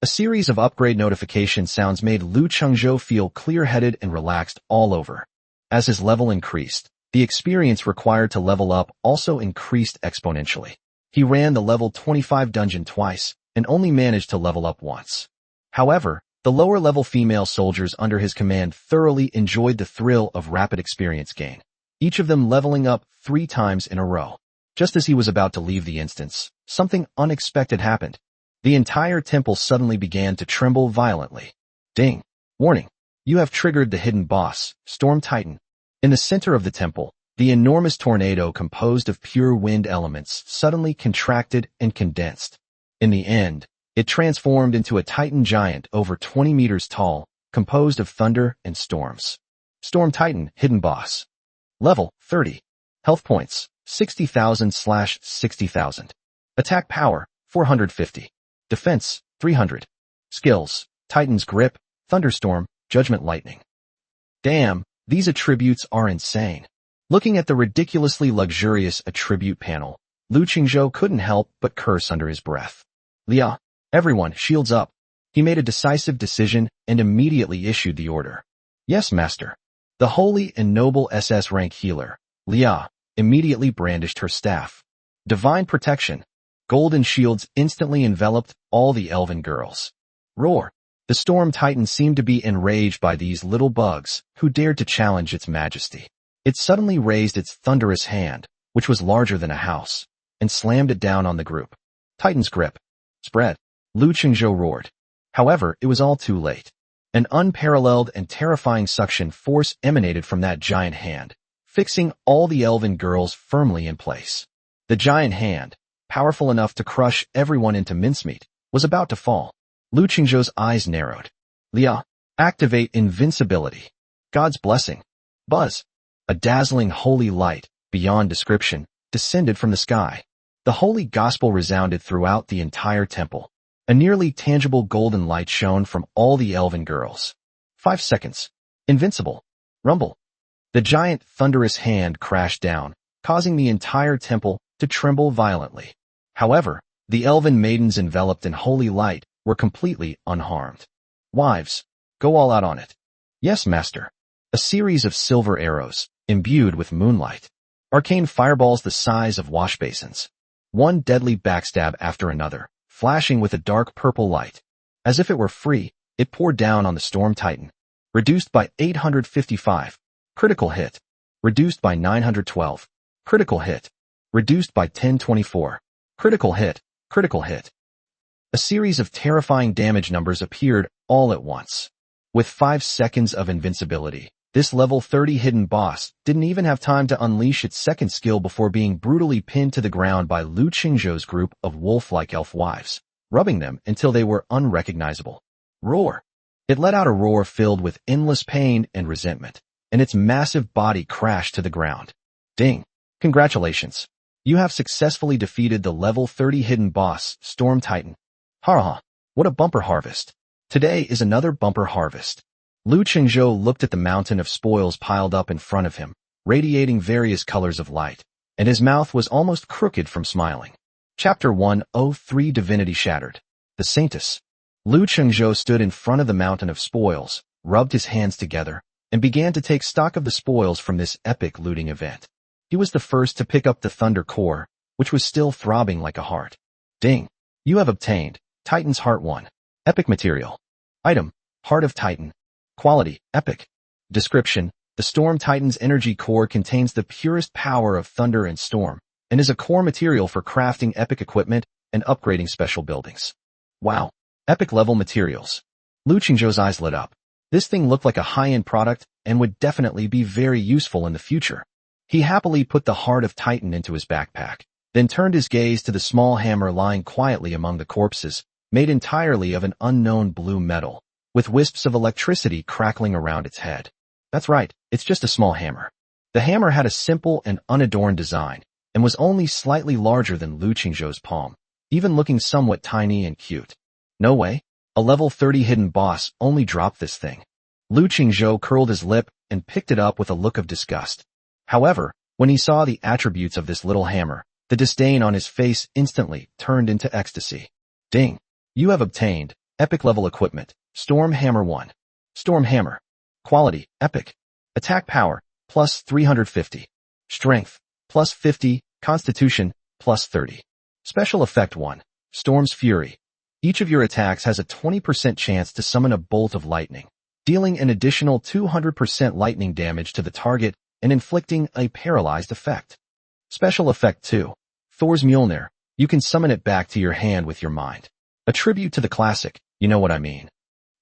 A series of upgrade notification sounds made Lu Changzhou feel clear-headed and relaxed all over. As his level increased, the experience required to level up also increased exponentially. He ran the level 25 dungeon twice and only managed to level up once. However, the lower-level female soldiers under his command thoroughly enjoyed the thrill of rapid experience gain, each of them leveling up 3 times in a row. Just as he was about to leave the instance, something unexpected happened. The entire temple suddenly began to tremble violently. Ding! Warning! You have triggered the hidden boss, Storm Titan. In the center of the temple, the enormous tornado composed of pure wind elements suddenly contracted and condensed. In the end, it transformed into a titan giant over 20 meters tall, composed of thunder and storms. Storm Titan, Hidden Boss. Level, 30. Health points, 60,000/60,000. Attack power, 450. Defense, 300. Skills, Titan's Grip, Thunderstorm, Judgment Lightning. Damn, these attributes are insane. Looking at the ridiculously luxurious attribute panel, Lu Changzhou couldn't help but curse under his breath. Lia, everyone, shields up. He made a decisive decision and immediately issued the order. Yes, master. The holy and noble SS rank healer, Lia, immediately brandished her staff. Divine protection. Golden shields instantly enveloped all the elven girls. Roar. The Storm Titan seemed to be enraged by these little bugs who dared to challenge its majesty. It suddenly raised its thunderous hand, which was larger than a house, and slammed it down on the group. Titan's Grip. Spread. Lu Changzhou roared. However, it was all too late. An unparalleled and terrifying suction force emanated from that giant hand, fixing all the elven girls firmly in place. The giant hand, powerful enough to crush everyone into mincemeat, was about to fall. Lu Changzhou's eyes narrowed. Lia, activate invincibility. God's blessing. Buzz. A dazzling holy light, beyond description, descended from the sky. The holy gospel resounded throughout the entire temple. A nearly tangible golden light shone from all the elven girls. 5 seconds. Invincible. Rumble. The giant thunderous hand crashed down, causing the entire temple to tremble violently. However, the elven maidens enveloped in holy light were completely unharmed. Wives, go all out on it. Yes, master. A series of silver arrows, imbued with moonlight. Arcane fireballs the size of wash basins. One deadly backstab after another, flashing with a dark purple light. As if it were free, it poured down on the Storm Titan. Reduced by 855. Critical hit. Reduced by 912. Critical hit. Reduced by 1024. Critical hit. Critical hit. A series of terrifying damage numbers appeared all at once. With 5 seconds of invincibility, this level 30 hidden boss didn't even have time to unleash its second skill before being brutally pinned to the ground by Lu Changzhou's group of wolf-like elf wives, rubbing them until they were unrecognizable. Roar. It let out a roar filled with endless pain and resentment, and its massive body crashed to the ground. Ding. Congratulations. You have successfully defeated the level 30 hidden boss, Storm Titan. Ha! What a bumper harvest. Today is another bumper harvest. Lu Changzhou looked at the mountain of spoils piled up in front of him, radiating various colors of light, and his mouth was almost crooked from smiling. Chapter 103 Divinity Shattered. The Saintess. Lu Changzhou stood in front of the mountain of spoils, rubbed his hands together, and began to take stock of the spoils from this epic looting event. He was the first to pick up the Thunder Core, which was still throbbing like a heart. Ding. You have obtained Titan's Heart 1. Epic material. Item, Heart of Titan. Quality, Epic. Description, the Storm Titan's energy core contains the purest power of thunder and storm, and is a core material for crafting epic equipment and upgrading special buildings. Wow. Epic level materials. Lu Changzhou's eyes lit up. This thing looked like a high-end product and would definitely be very useful in the future. He happily put the Heart of Titan into his backpack, then turned his gaze to the small hammer lying quietly among the corpses, made entirely of an unknown blue metal, with wisps of electricity crackling around its head. That's right, it's just a small hammer. The hammer had a simple and unadorned design, and was only slightly larger than Lu Qingzhou's palm, even looking somewhat tiny and cute. No way. A level 30 hidden boss only dropped this thing. Lu Qingzhou curled his lip and picked it up with a look of disgust. However, when he saw the attributes of this little hammer, the disdain on his face instantly turned into ecstasy. Ding! You have obtained epic level equipment, Storm Hammer 1. Storm Hammer. Quality, epic. Attack power, plus 350. Strength, plus 50. Constitution, plus 30. Special effect 1. Storm's Fury. Each of your attacks has a 20% chance to summon a bolt of lightning, dealing an additional 200% lightning damage to the target and inflicting a paralyzed effect. Special effect 2. Thor's Mjolnir. You can summon it back to your hand with your mind. A tribute to the classic, you know what I mean.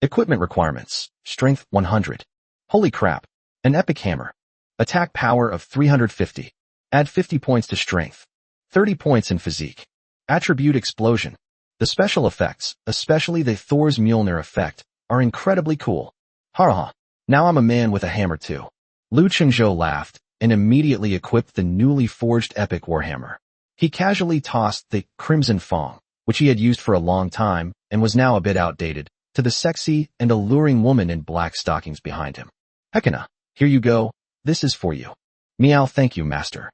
Equipment requirements. Strength 100. Holy crap. An epic hammer. Attack power of 350. Add 50 points to strength. 30 points in physique. Attribute explosion. The special effects, especially the Thor's Mjolnir effect, are incredibly cool. Haha. Now I'm a man with a hammer too. Lu Qingzhou laughed and immediately equipped the newly forged epic warhammer. He casually tossed the Crimson Fong, which he had used for a long time and was now a bit outdated, to the sexy and alluring woman in black stockings behind him. Hekina, here you go. This is for you. Meow, thank you, master.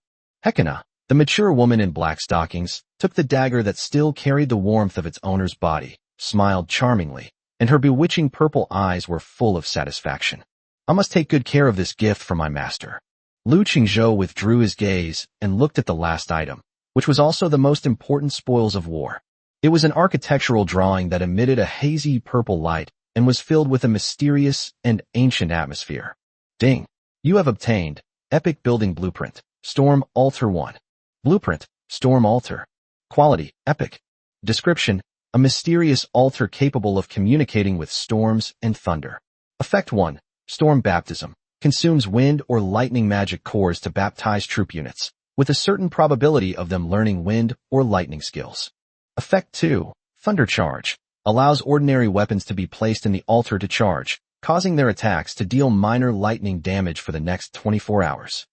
Hekina, the mature woman in black stockings, took the dagger that still carried the warmth of its owner's body, smiled charmingly, and her bewitching purple eyes were full of satisfaction. I must take good care of this gift for my master. Lu Qingzhou withdrew his gaze and looked at the last item, which was also the most important spoils of war. It was an architectural drawing that emitted a hazy purple light and was filled with a mysterious and ancient atmosphere. Ding! You have obtained Epic Building Blueprint, Storm Altar 1. Blueprint, Storm Altar. Quality, epic. Description, a mysterious altar capable of communicating with storms and thunder. Effect 1, Storm Baptism. Consumes wind or lightning magic cores to baptize troop units, with a certain probability of them learning wind or lightning skills. Effect 2, Thunder Charge. Allows ordinary weapons to be placed in the altar to charge, causing their attacks to deal minor lightning damage for the next 24 hours.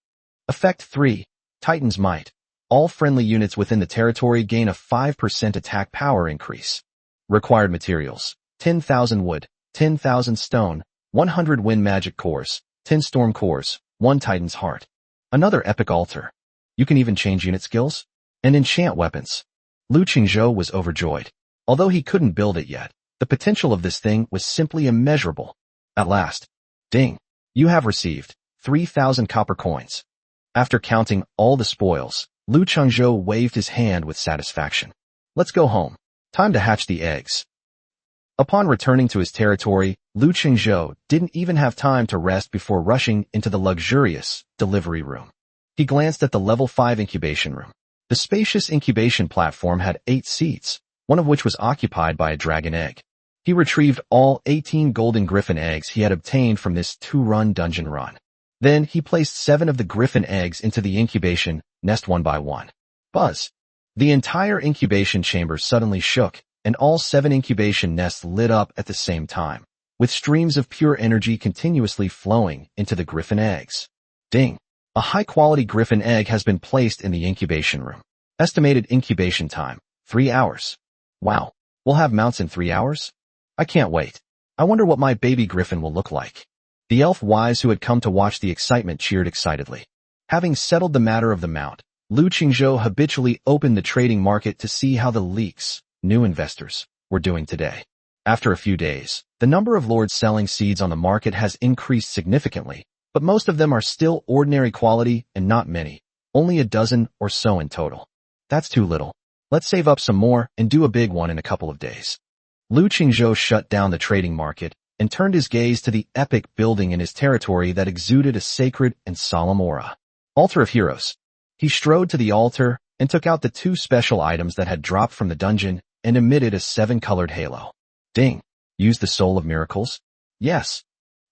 Effect 3, Titan's Might. All friendly units within the territory gain a 5% attack power increase. Required materials, 10,000 wood, 10,000 stone, 100 wind magic cores, 10 storm cores, 1 Titan's Heart. Another epic altar. You can even change unit skills and enchant weapons. Lu Qingzhou was overjoyed. Although he couldn't build it yet, the potential of this thing was simply immeasurable. At last. Ding! You have received 3,000 copper coins. After counting all the spoils, Lu Qingzhou waved his hand with satisfaction. Let's go home. Time to hatch the eggs. Upon returning to his territory, Lu Qingzhou didn't even have time to rest before rushing into the luxurious delivery room. He glanced at the level 5 incubation room. The spacious incubation platform had 8 seats, one of which was occupied by a dragon egg. He retrieved all 18 golden griffin eggs he had obtained from this 2-run dungeon run. Then he placed 7 of the griffin eggs into the incubation nest one by one. Buzz! The entire incubation chamber suddenly shook, and all 7 incubation nests lit up at the same time, with streams of pure energy continuously flowing into the griffin eggs. Ding! A high-quality griffin egg has been placed in the incubation room. Estimated incubation time, 3 hours. Wow, we'll have mounts in 3 hours? I can't wait. I wonder what my baby griffin will look like. The elf wives who had come to watch the excitement cheered excitedly. Having settled the matter of the mount, Lu Qingzhou habitually opened the trading market to see how the leaks, new investors, were doing today. After a few days, the number of lords selling seeds on the market has increased significantly, but most of them are still ordinary quality and not many, only a dozen or so in total. That's too little. Let's save up some more and do a big one in a couple of days. Lu Qingzhou shut down the trading market and turned his gaze to the epic building in his territory that exuded a sacred and solemn aura. Altar of Heroes. He strode to the altar and took out the 2 special items that had dropped from the dungeon and emitted a 7-colored halo. Ding! Use the Soul of Miracles? Yes.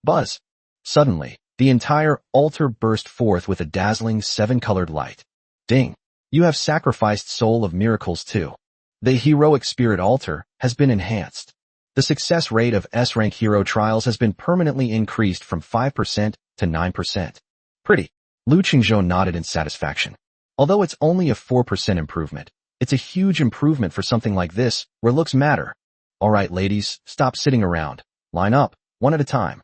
Buzz! Suddenly, The entire altar burst forth with a dazzling 7-colored light. Ding! You have sacrificed Soul of Miracles too. The heroic spirit altar has been enhanced. The success rate of S-rank hero trials has been permanently increased from 5% to 9%. Pretty. Lu Qingzhou nodded in satisfaction. Although it's only a 4% improvement, it's a huge improvement for something like this, where looks matter. Alright ladies, stop sitting around. Line up, one at a time.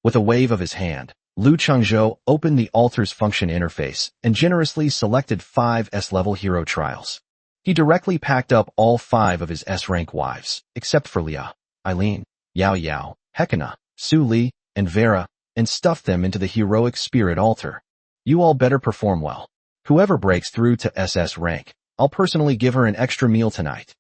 With a wave of his hand, Lu Qingzhou opened the altar's function interface and generously selected 5 S-level hero trials. He directly packed up all 5 of his S-rank wives, except for Lia, Eileen, Yao Yao, Hekina, Su Li, and Vera, and stuffed them into the heroic spirit altar. You all better perform well. Whoever breaks through to SS rank, I'll personally give her an extra meal tonight.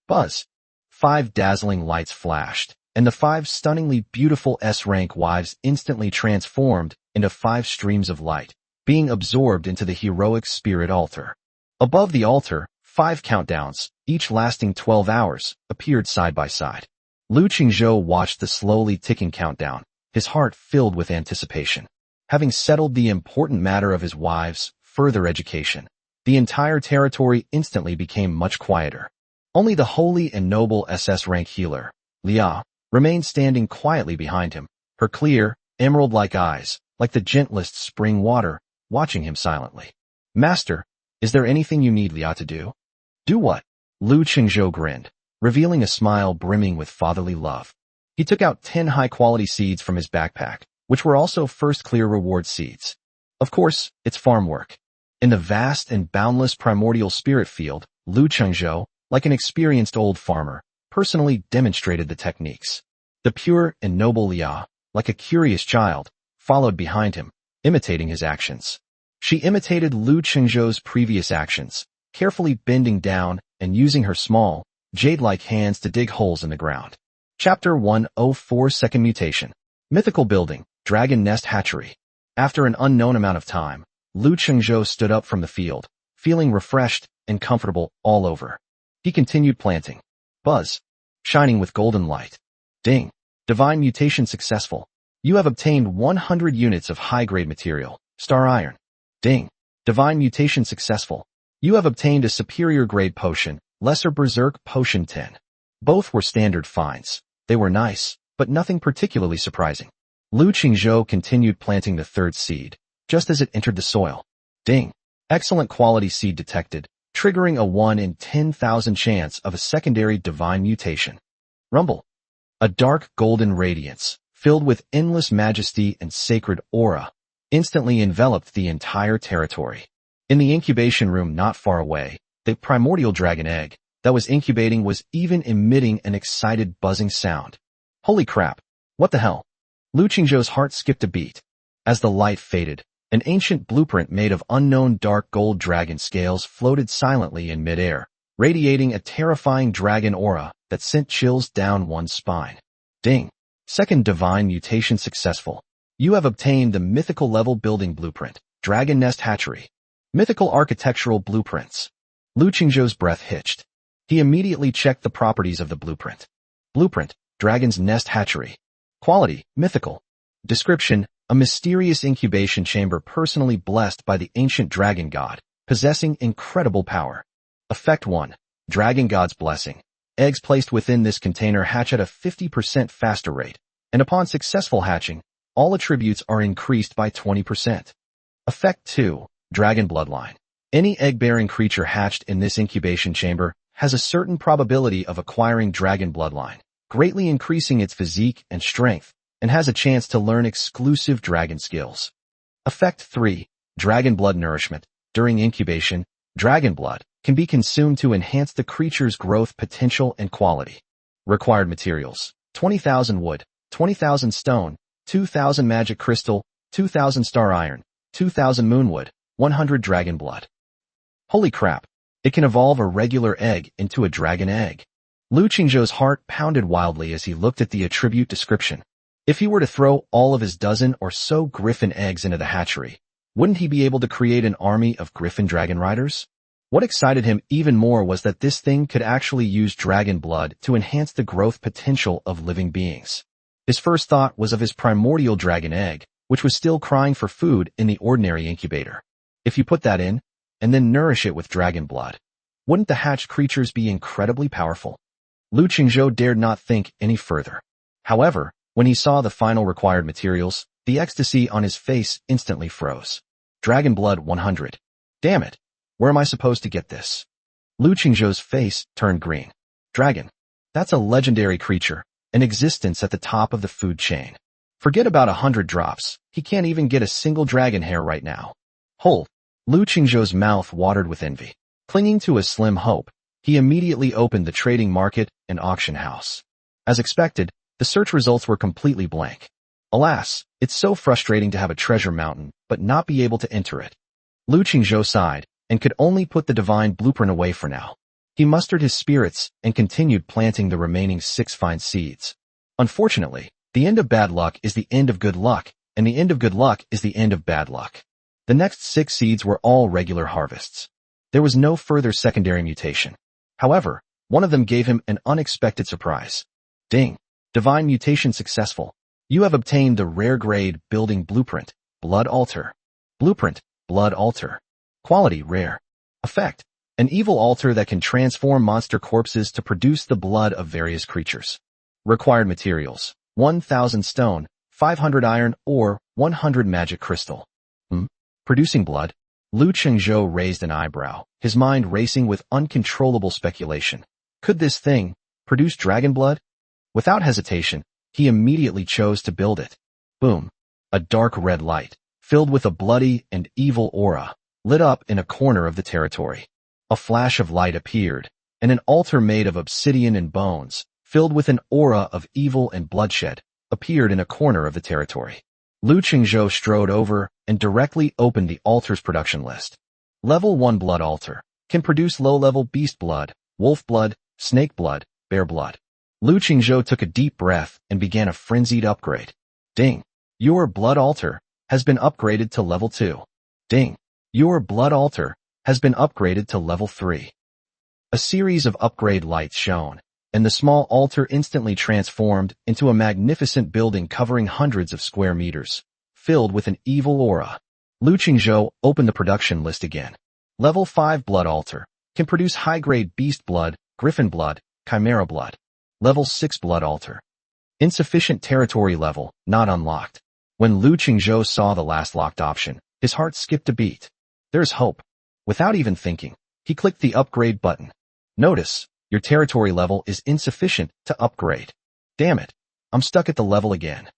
Buzz. 5 dazzling lights flashed, and the 5 stunningly beautiful S-rank wives instantly transformed into 5 streams of light, being absorbed into the heroic spirit altar. Above the altar, 5 countdowns, each lasting 12 hours, appeared side by side. Lu Qingzhou watched the slowly ticking countdown, his heart filled with anticipation. Having settled the important matter of his wives' further education, the entire territory instantly became much quieter. Only the holy and noble SS rank healer, Lia, remained standing quietly behind him, her clear, emerald-like eyes, like the gentlest spring water, watching him silently. Master, is there anything you need Lia to do? Do what? Lu Qingzhou grinned, revealing a smile brimming with fatherly love. He took out 10 high-quality seeds from his backpack, which were also first clear reward seeds. Of course, it's farm work. In the vast and boundless primordial spirit field, Lu Qingzhou, like an experienced old farmer, personally demonstrated the techniques. The pure and noble Lia, like a curious child, followed behind him, imitating his actions. She imitated Lu Qingzhou's previous actions, carefully bending down and using her small, jade-like hands to dig holes in the ground. Chapter 104 Second Mutation. Mythical Building, Dragon Nest Hatchery. After an unknown amount of time, Lu Qingzhou stood up from the field, feeling refreshed and comfortable all over. He continued planting. Buzz. Shining with golden light. Ding. Divine mutation successful. You have obtained 100 units of high-grade material, star iron. Ding. Divine mutation successful. You have obtained a superior grade potion, lesser berserk potion 10. Both were standard finds. They were nice, but nothing particularly surprising. Lu Qingzhou continued planting the 3rd seed, just as it entered the soil. Ding. Excellent quality seed detected, triggering a 1 in 10,000 chance of a secondary divine mutation. Rumble. A dark golden radiance, filled with endless majesty and sacred aura, instantly enveloped the entire territory. In the incubation room not far away, the primordial dragon egg that was incubating was even emitting an excited buzzing sound. Holy crap! What the hell? Lu Qingzhou's heart skipped a beat. As the light faded, an ancient blueprint made of unknown dark gold dragon scales floated silently in midair, radiating a terrifying dragon aura that sent chills down one's spine. Ding. Second divine mutation successful. You have obtained the mythical level building blueprint, Dragon Nest Hatchery. Mythical architectural blueprints. Lu Qingzhou's breath hitched. He immediately checked the properties of the blueprint. Blueprint, Dragon's Nest Hatchery. Quality, mythical. Description, a mysterious incubation chamber personally blessed by the ancient dragon god, possessing incredible power. Effect 1. Dragon God's Blessing. Eggs placed within this container hatch at a 50% faster rate, and upon successful hatching, all attributes are increased by 20%. Effect 2. Dragon Bloodline. Any egg-bearing creature hatched in this incubation chamber has a certain probability of acquiring dragon bloodline, greatly increasing its physique and strength, and has a chance to learn exclusive dragon skills. Effect 3. Dragon Blood Nourishment. During incubation, dragon blood can be consumed to enhance the creature's growth potential and quality. Required materials: 20,000 wood, 20,000 stone, 2,000 magic crystal, 2,000 star iron, 2,000 moonwood, 100 dragon blood. Holy crap! It can evolve a regular egg into a dragon egg. Lu Qingzhou's heart pounded wildly as he looked at the attribute description. If he were to throw all of his dozen or so griffin eggs into the hatchery, wouldn't he be able to create an army of griffin dragon riders? What excited him even more was that this thing could actually use dragon blood to enhance the growth potential of living beings. His first thought was of his primordial dragon egg, which was still crying for food in the ordinary incubator. If you put that in, and then nourish it with dragon blood, wouldn't the hatched creatures be incredibly powerful? Lu Qingzhou dared not think any further. However, when he saw the final required materials, the ecstasy on his face instantly froze. Dragon blood 100. Damn it. Where am I supposed to get this? Lu Qingzhou's face turned green. Dragon. That's a legendary creature, an existence at the top of the food chain. Forget about 100 drops. He can't even get a single dragon hair right now. Hold. Lu Qingzhou's mouth watered with envy. Clinging to a slim hope, he immediately opened the trading market and auction house. As expected, the search results were completely blank. Alas, it's so frustrating to have a treasure mountain, but not be able to enter it. Lu Qingzhou sighed, and could only put the divine blueprint away for now. He mustered his spirits and continued planting the remaining 6 fine seeds. Unfortunately, the end of bad luck is the end of good luck, and the end of good luck is the end of bad luck. The next 6 seeds were all regular harvests. There was no further secondary mutation. However, one of them gave him an unexpected surprise. Ding! Divine mutation successful. You have obtained the rare grade building blueprint, blood altar. Blueprint, blood altar. Quality rare. Effect. An evil altar that can transform monster corpses to produce the blood of various creatures. Required materials. 1,000 stone, 500 iron, or 100 magic crystal. Producing blood? Lu Qingzhou raised an eyebrow, his mind racing with uncontrollable speculation. Could this thing produce dragon blood? Without hesitation, he immediately chose to build it. Boom. A dark red light, filled with a bloody and evil aura, lit up in a corner of the territory. A flash of light appeared, and an altar made of obsidian and bones, filled with an aura of evil and bloodshed, appeared in a corner of the territory. Lu Qingzhou strode over and directly opened the altar's production list. Level 1 blood altar. Can produce low-level beast blood, wolf blood, snake blood, bear blood. Lu Qingzhou took a deep breath and began a frenzied upgrade. Ding. Your blood altar has been upgraded to level 2. Ding. Your blood altar has been upgraded to level 3. A series of upgrade lights shone, and the small altar instantly transformed into a magnificent building covering hundreds of square meters, filled with an evil aura. Lu Qingzhou opened the production list again. Level 5 blood altar. Can produce high-grade beast blood, griffin blood, chimera blood. Level 6 blood altar. Insufficient territory level, not unlocked. When Lu Qingzhou saw the last locked option, his heart skipped a beat. There's hope. Without even thinking, he clicked the upgrade button. Notice, your territory level is insufficient to upgrade. Damn it, I'm stuck at the level again.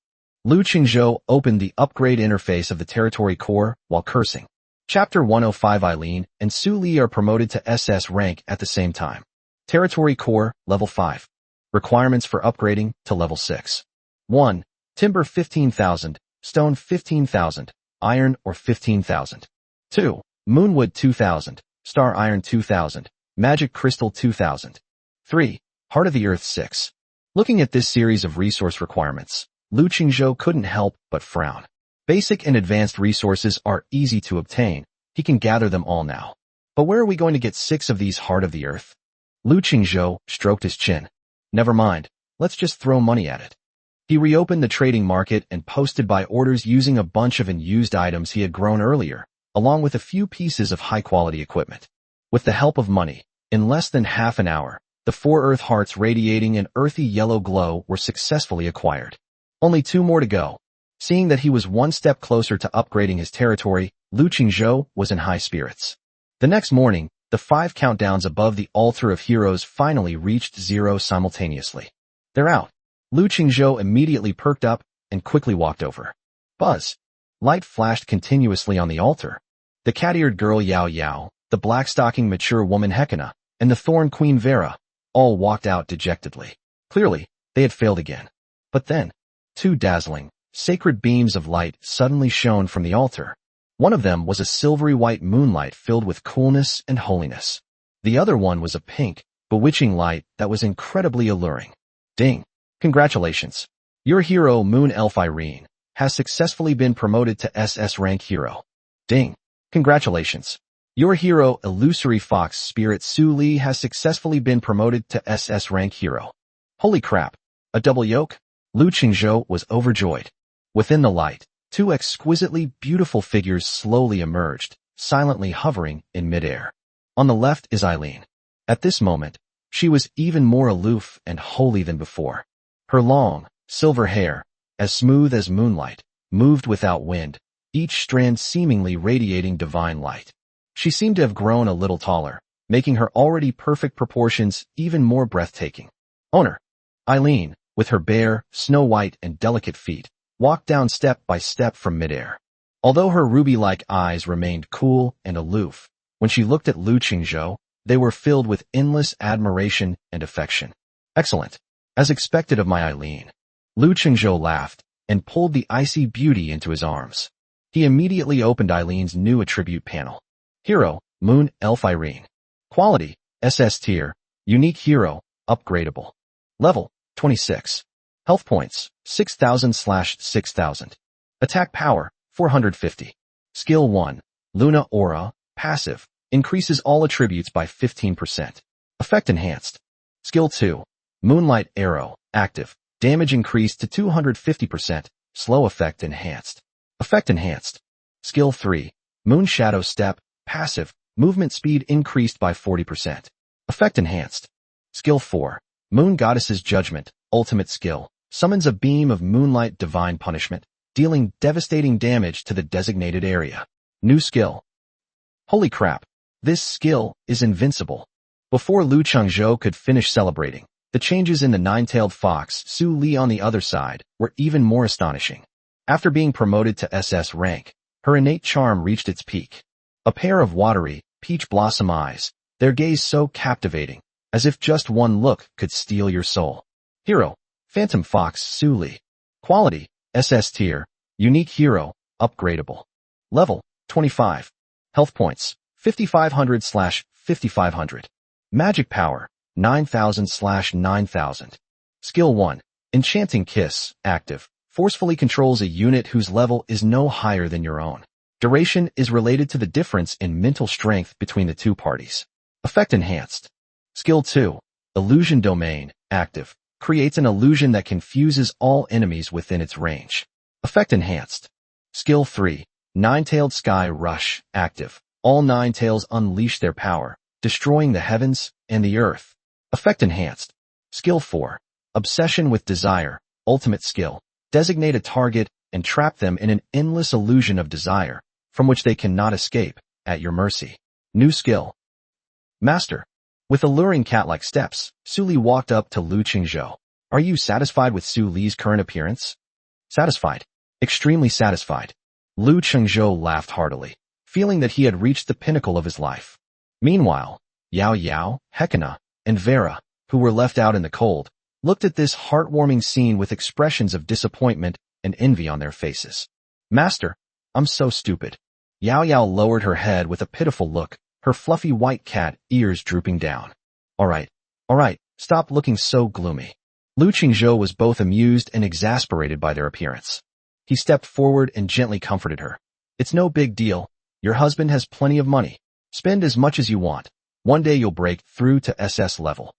Lu Qingzhou opened the upgrade interface of the territory core while cursing. Chapter 105. Eileen and Su Li are promoted to SS rank at the same time. Territory core, level 5. Requirements for upgrading to level 6. 1. Timber 15,000, stone 15,000, iron or 15,000. 2. Moonwood 2,000, star iron 2,000, magic crystal 2,000. 3. Heart of the Earth 6. Looking at this series of resource requirements, Lu Qingzhou couldn't help but frown. Basic and advanced resources are easy to obtain. He can gather them all now. But where are we going to get 6 of these Heart of the Earth? Lu Qingzhou stroked his chin. Never mind. Let's just throw money at it. He reopened the trading market and posted buy orders using a bunch of unused items he had grown earlier, along with a few pieces of high-quality equipment. With the help of money, in less than half an hour, the 4 Earth Hearts radiating an earthy yellow glow were successfully acquired. Only 2 more to go. Seeing that he was one step closer to upgrading his territory, Lu Qingzhou was in high spirits. The next morning, the 5 countdowns above the altar of heroes finally reached 0 simultaneously. They're out. Lu Qingzhou immediately perked up and quickly walked over. Buzz. Light flashed continuously on the altar. The cat-eared girl Yao Yao, the black-stocking mature woman Hekina, and the thorn queen Vera, all walked out dejectedly. Clearly, they had failed again. But then, 2 dazzling, sacred beams of light suddenly shone from the altar. One of them was a silvery white moonlight filled with coolness and holiness. The other one was a pink, bewitching light that was incredibly alluring. Ding! Congratulations! Your hero Moon Elf Irene has successfully been promoted to SS rank hero. Ding! Congratulations! Your hero Illusory Fox Spirit Su Li has successfully been promoted to SS rank hero. Holy crap! A double yoke? Lu Qingzhou was overjoyed. Within the light, Two exquisitely beautiful figures slowly emerged, silently hovering in midair. On the left is Eileen. At this moment, she was even more aloof and holy than before. Her long, silver hair, as smooth as moonlight, moved without wind, each strand seemingly radiating divine light. She seemed to have grown a little taller, making her already perfect proportions even more breathtaking. Owner. Eileen, with her bare, snow-white and delicate feet, walked down step by step from midair. Although her ruby-like eyes remained cool and aloof, when she looked at Lu Qingzhou, they were filled with endless admiration and affection. Excellent. As expected of my Eileen. Lu Qingzhou laughed and pulled the icy beauty into his arms. He immediately opened Eileen's new attribute panel. Hero, Moon Elf Irene. Quality, SS tier, unique hero, upgradable. Level, 26. Health points, 6,000/6,000. Attack power, 450. Skill 1, Luna Aura, passive, increases all attributes by 15%. Effect enhanced. Skill 2, Moonlight Arrow, active, damage increased to 250%, slow effect enhanced. Effect enhanced. Skill 3, Moon Shadow Step, passive, movement speed increased by 40%. Effect enhanced. Skill 4, Moon Goddess's Judgment, ultimate skill, summons a beam of moonlight divine punishment, dealing devastating damage to the designated area. New skill. Holy crap, this skill is invincible. Before Lu Qingzhou could finish celebrating, the changes in the nine-tailed fox Su Li on the other side were even more astonishing. After being promoted to SS rank, her innate charm reached its peak. A pair of watery, peach blossom eyes, their gaze so captivating, as if just one look could steal your soul. Hero, Phantom Fox Su Li. Quality, SS tier, unique hero, upgradable. Level, 25. Health points, 5,500/5,500. Magic power, 9,000/9,000. Skill 1, Enchanting Kiss, active, forcefully controls a unit whose level is no higher than your own. Duration is related to the difference in mental strength between the two parties. Effect enhanced. Skill 2, Illusion Domain, active, creates an illusion that confuses all enemies within its range. Effect enhanced. Skill 3, Nine-Tailed Sky Rush, active, all nine tails unleash their power, destroying the heavens and the earth. Effect enhanced. Skill 4, Obsession with Desire, ultimate skill, designate a target and trap them in an endless illusion of desire, from which they cannot escape, at your mercy. New skill. Master. With alluring cat-like steps, Su Li walked up to Lu Qingzhou. Are you satisfied with Su Li's current appearance? Satisfied. Extremely satisfied. Lu Qingzhou laughed heartily, feeling that he had reached the pinnacle of his life. Meanwhile, Yao Yao, Hekina, and Vera, who were left out in the cold, looked at this heartwarming scene with expressions of disappointment and envy on their faces. Master, I'm so stupid. Yao Yao lowered her head with a pitiful look, her fluffy white cat ears drooping down. All right, stop looking so gloomy. Lu Qingzhou was both amused and exasperated by their appearance. He stepped forward and gently comforted her. It's no big deal. Your husband has plenty of money. Spend as much as you want. One day you'll break through to SS level.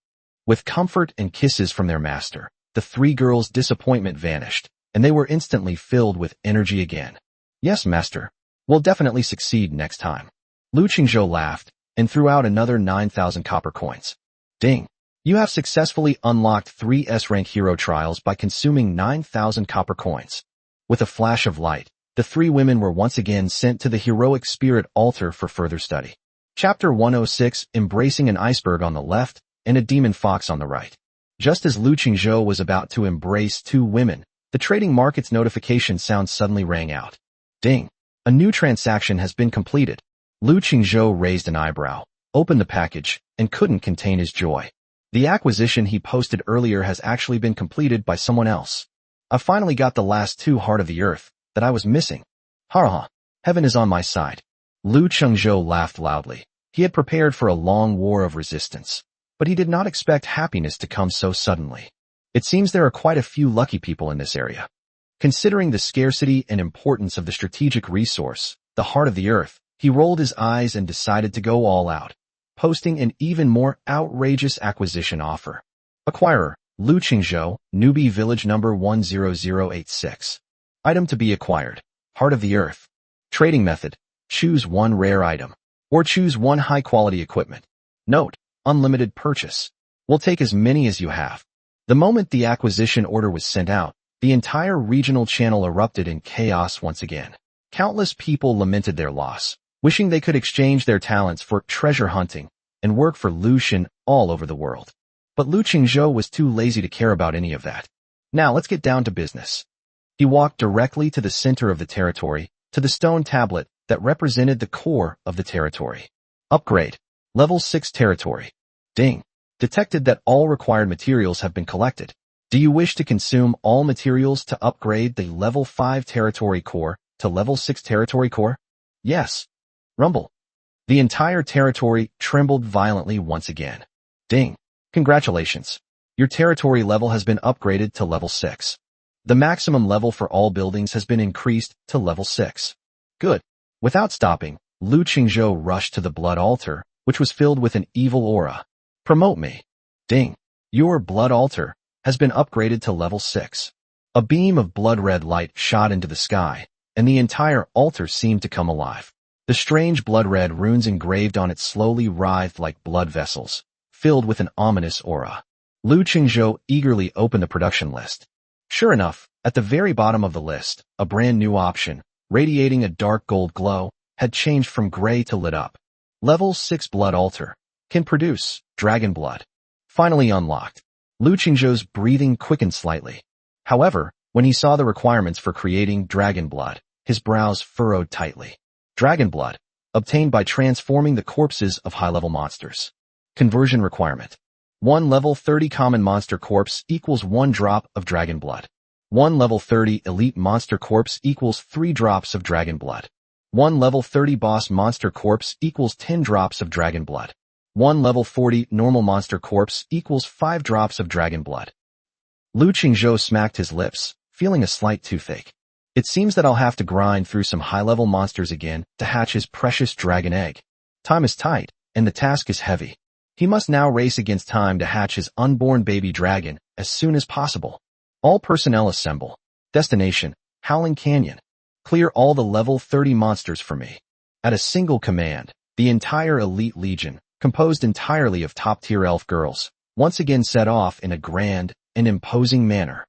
With comfort and kisses from their master, the three girls' disappointment vanished, and they were instantly filled with energy again. Yes, master. We'll definitely succeed next time. Lu Qingzhou laughed and threw out another 9,000 copper coins. Ding! You have successfully unlocked 3 S-rank hero trials by consuming 9,000 copper coins. With a flash of light, the three women were once again sent to the heroic spirit altar for further study. Chapter 106, Embracing an Iceberg on the left and a demon fox on the right. Just as Lu Qingzhou was about to embrace 2 women, the trading market's notification sound suddenly rang out. Ding! A new transaction has been completed. Lu Qingzhou raised an eyebrow, opened the package, and couldn't contain his joy. The acquisition he posted earlier has actually been completed by someone else. I finally got the last 2 Heart of the Earth that I was missing. Ha! Heaven is on my side. Lu Qingzhou laughed loudly. He had prepared for a long war of resistance, but he did not expect happiness to come so suddenly. It seems there are quite a few lucky people in this area. Considering the scarcity and importance of the strategic resource, the Heart of the Earth, he rolled his eyes and decided to go all out, posting an even more outrageous acquisition offer. Acquirer, Lu Qingzhou, Newbie Village number 10086. Item to be acquired. Heart of the Earth. Trading method. Choose one rare item. Or choose one high-quality equipment. Note, unlimited purchase. We'll take as many as you have. The moment the acquisition order was sent out, the entire regional channel erupted in chaos once again. Countless people lamented their loss, wishing they could exchange their talents for treasure hunting and work for Lu Xun all over the world. But Lu Qingzhou was too lazy to care about any of that. Now let's get down to business. He walked directly to the center of the territory, to the stone tablet that represented the core of the territory. Upgrade. Level 6 territory. Ding. Detected that all required materials have been collected. Do you wish to consume all materials to upgrade the level 5 territory core to level 6 territory core? Yes. Rumble. The entire territory trembled violently once again. Ding. Congratulations. Your territory level has been upgraded to level 6. The maximum level for all buildings has been increased to level 6. Good. Without stopping, Lu Qingzhou rushed to the blood altar, which was filled with an evil aura. Promote me. Ding. Your blood altar has been upgraded to level 6. A beam of blood-red light shot into the sky, and the entire altar seemed to come alive. The strange blood-red runes engraved on it slowly writhed like blood vessels, filled with an ominous aura. Lu Qingzhou eagerly opened the production list. Sure enough, at the very bottom of the list, a brand new option, radiating a dark gold glow, had changed from gray to lit up. Level 6 blood altar. Can produce dragon blood. Finally unlocked. Lu Qingzhou's breathing quickened slightly. However, when he saw the requirements for creating dragon blood, his brows furrowed tightly. Dragon blood, obtained by transforming the corpses of high-level monsters. Conversion requirement. 1 level 30 common monster corpse equals 1 drop of dragon blood. 1 level 30 elite monster corpse equals 3 drops of dragon blood. 1 level 30 boss monster corpse equals 10 drops of dragon blood. 1 level 40 normal monster corpse equals 5 drops of dragon blood. Lu Qingzhou smacked his lips, feeling a slight toothache. It seems that I'll have to grind through some high-level monsters again to hatch his precious dragon egg. Time is tight, and the task is heavy. He must now race against time to hatch his unborn baby dragon as soon as possible. All personnel assemble. Destination, Howling Canyon. Clear all the level 30 monsters for me. At a single command, the entire elite legion, composed entirely of top-tier elf girls, once again set off in a grand and imposing manner.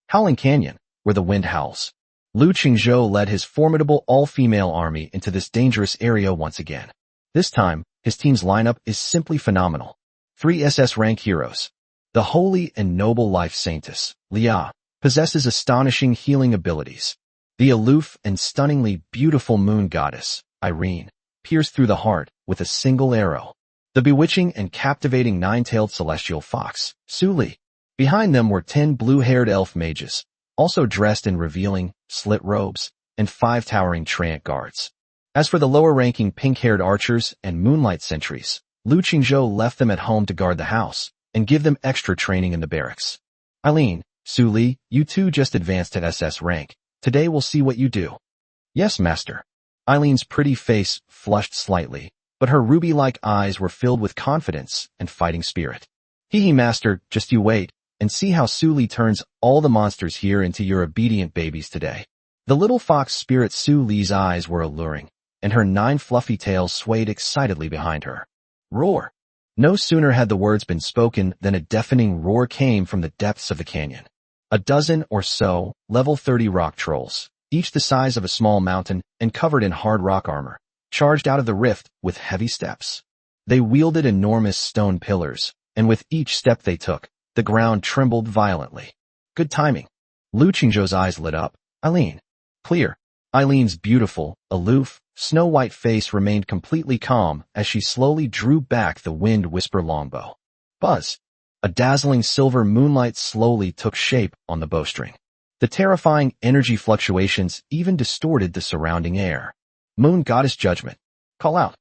Howling Canyon, where the wind howls. Lu Qingzhou led his formidable all-female army into this dangerous area once again. This time, his team's lineup is simply phenomenal. 3 SS rank heroes. The holy and noble life saintess, Lia, possesses astonishing healing abilities. The aloof and stunningly beautiful moon goddess, Irene, pierced through the heart with a single arrow. The bewitching and captivating 9-tailed celestial fox, Su Li. Behind them were 10 blue-haired elf mages, also dressed in revealing, slit robes, and 5 towering Treant guards. As for the lower-ranking pink-haired archers and moonlight sentries, Lu Qingzhou left them at home to guard the house and give them extra training in the barracks. Eileen, Su Li, you two just advanced at SS rank. Today we'll see what you do. Yes, master. Eileen's pretty face flushed slightly, but her ruby-like eyes were filled with confidence and fighting spirit. Hee master, just you wait, and see how Su Li turns all the monsters here into your obedient babies today. The little fox spirit Su Li's eyes were alluring, and her 9 fluffy tails swayed excitedly behind her. Roar! No sooner had the words been spoken than a deafening roar came from the depths of the canyon. A dozen or so, level 30 rock trolls, each the size of a small mountain and covered in hard rock armor, charged out of the rift with heavy steps. They wielded enormous stone pillars, and with each step they took, the ground trembled violently. Good timing. Lu Qingzhou's eyes lit up. Eileen. Clear. Eileen's beautiful, aloof, snow-white face remained completely calm as she slowly drew back the wind whisper longbow. Buzz. A dazzling silver moonlight slowly took shape on the bowstring. The terrifying energy fluctuations even distorted the surrounding air. Moon Goddess Judgment. Call out.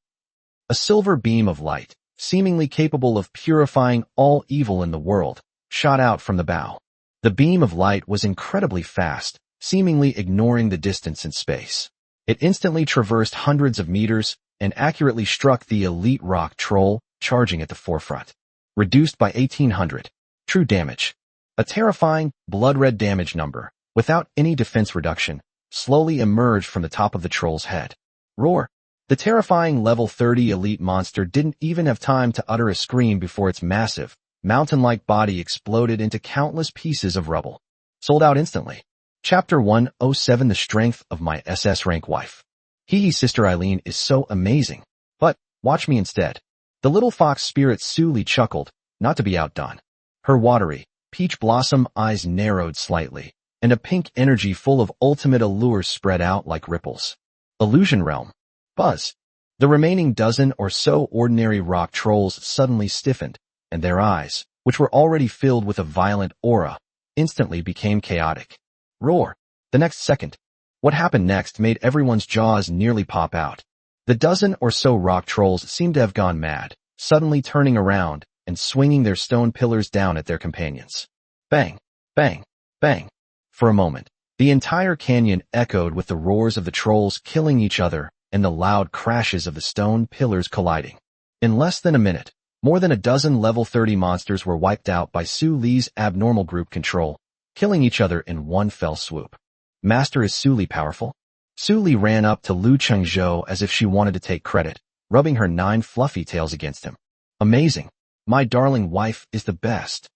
A silver beam of light, seemingly capable of purifying all evil in the world, shot out from the bow. The beam of light was incredibly fast, seemingly ignoring the distance and space. It instantly traversed hundreds of meters and accurately struck the elite rock troll charging at the forefront. Reduced by 1800. True damage. A terrifying, blood-red damage number, without any defense reduction, slowly emerged from the top of the troll's head. Roar! The terrifying level 30 elite monster didn't even have time to utter a scream before its massive, mountain-like body exploded into countless pieces of rubble. Sold out instantly. Chapter 107 The Strength of My SS Rank Wife. Hee Sister Eileen is so amazing. But, watch me instead. The little fox spirit Suli chuckled, not to be outdone. Her watery, peach blossom eyes narrowed slightly, and a pink energy full of ultimate allure spread out like ripples. Illusion Realm. Buzz. The remaining dozen or so ordinary rock trolls suddenly stiffened, and their eyes, which were already filled with a violent aura, instantly became chaotic. Roar. The next second. What happened next made everyone's jaws nearly pop out. The dozen or so rock trolls seemed to have gone mad, suddenly turning around and swinging their stone pillars down at their companions. Bang, bang, bang. For a moment, the entire canyon echoed with the roars of the trolls killing each other and the loud crashes of the stone pillars colliding. In less than a minute, more than a dozen level 30 monsters were wiped out by Su Li's abnormal group control, killing each other in one fell swoop. Master, is Su Li powerful? Su Li ran up to Lu Chengzhou as if she wanted to take credit, rubbing her 9 fluffy tails against him. Amazing. My darling wife is the best.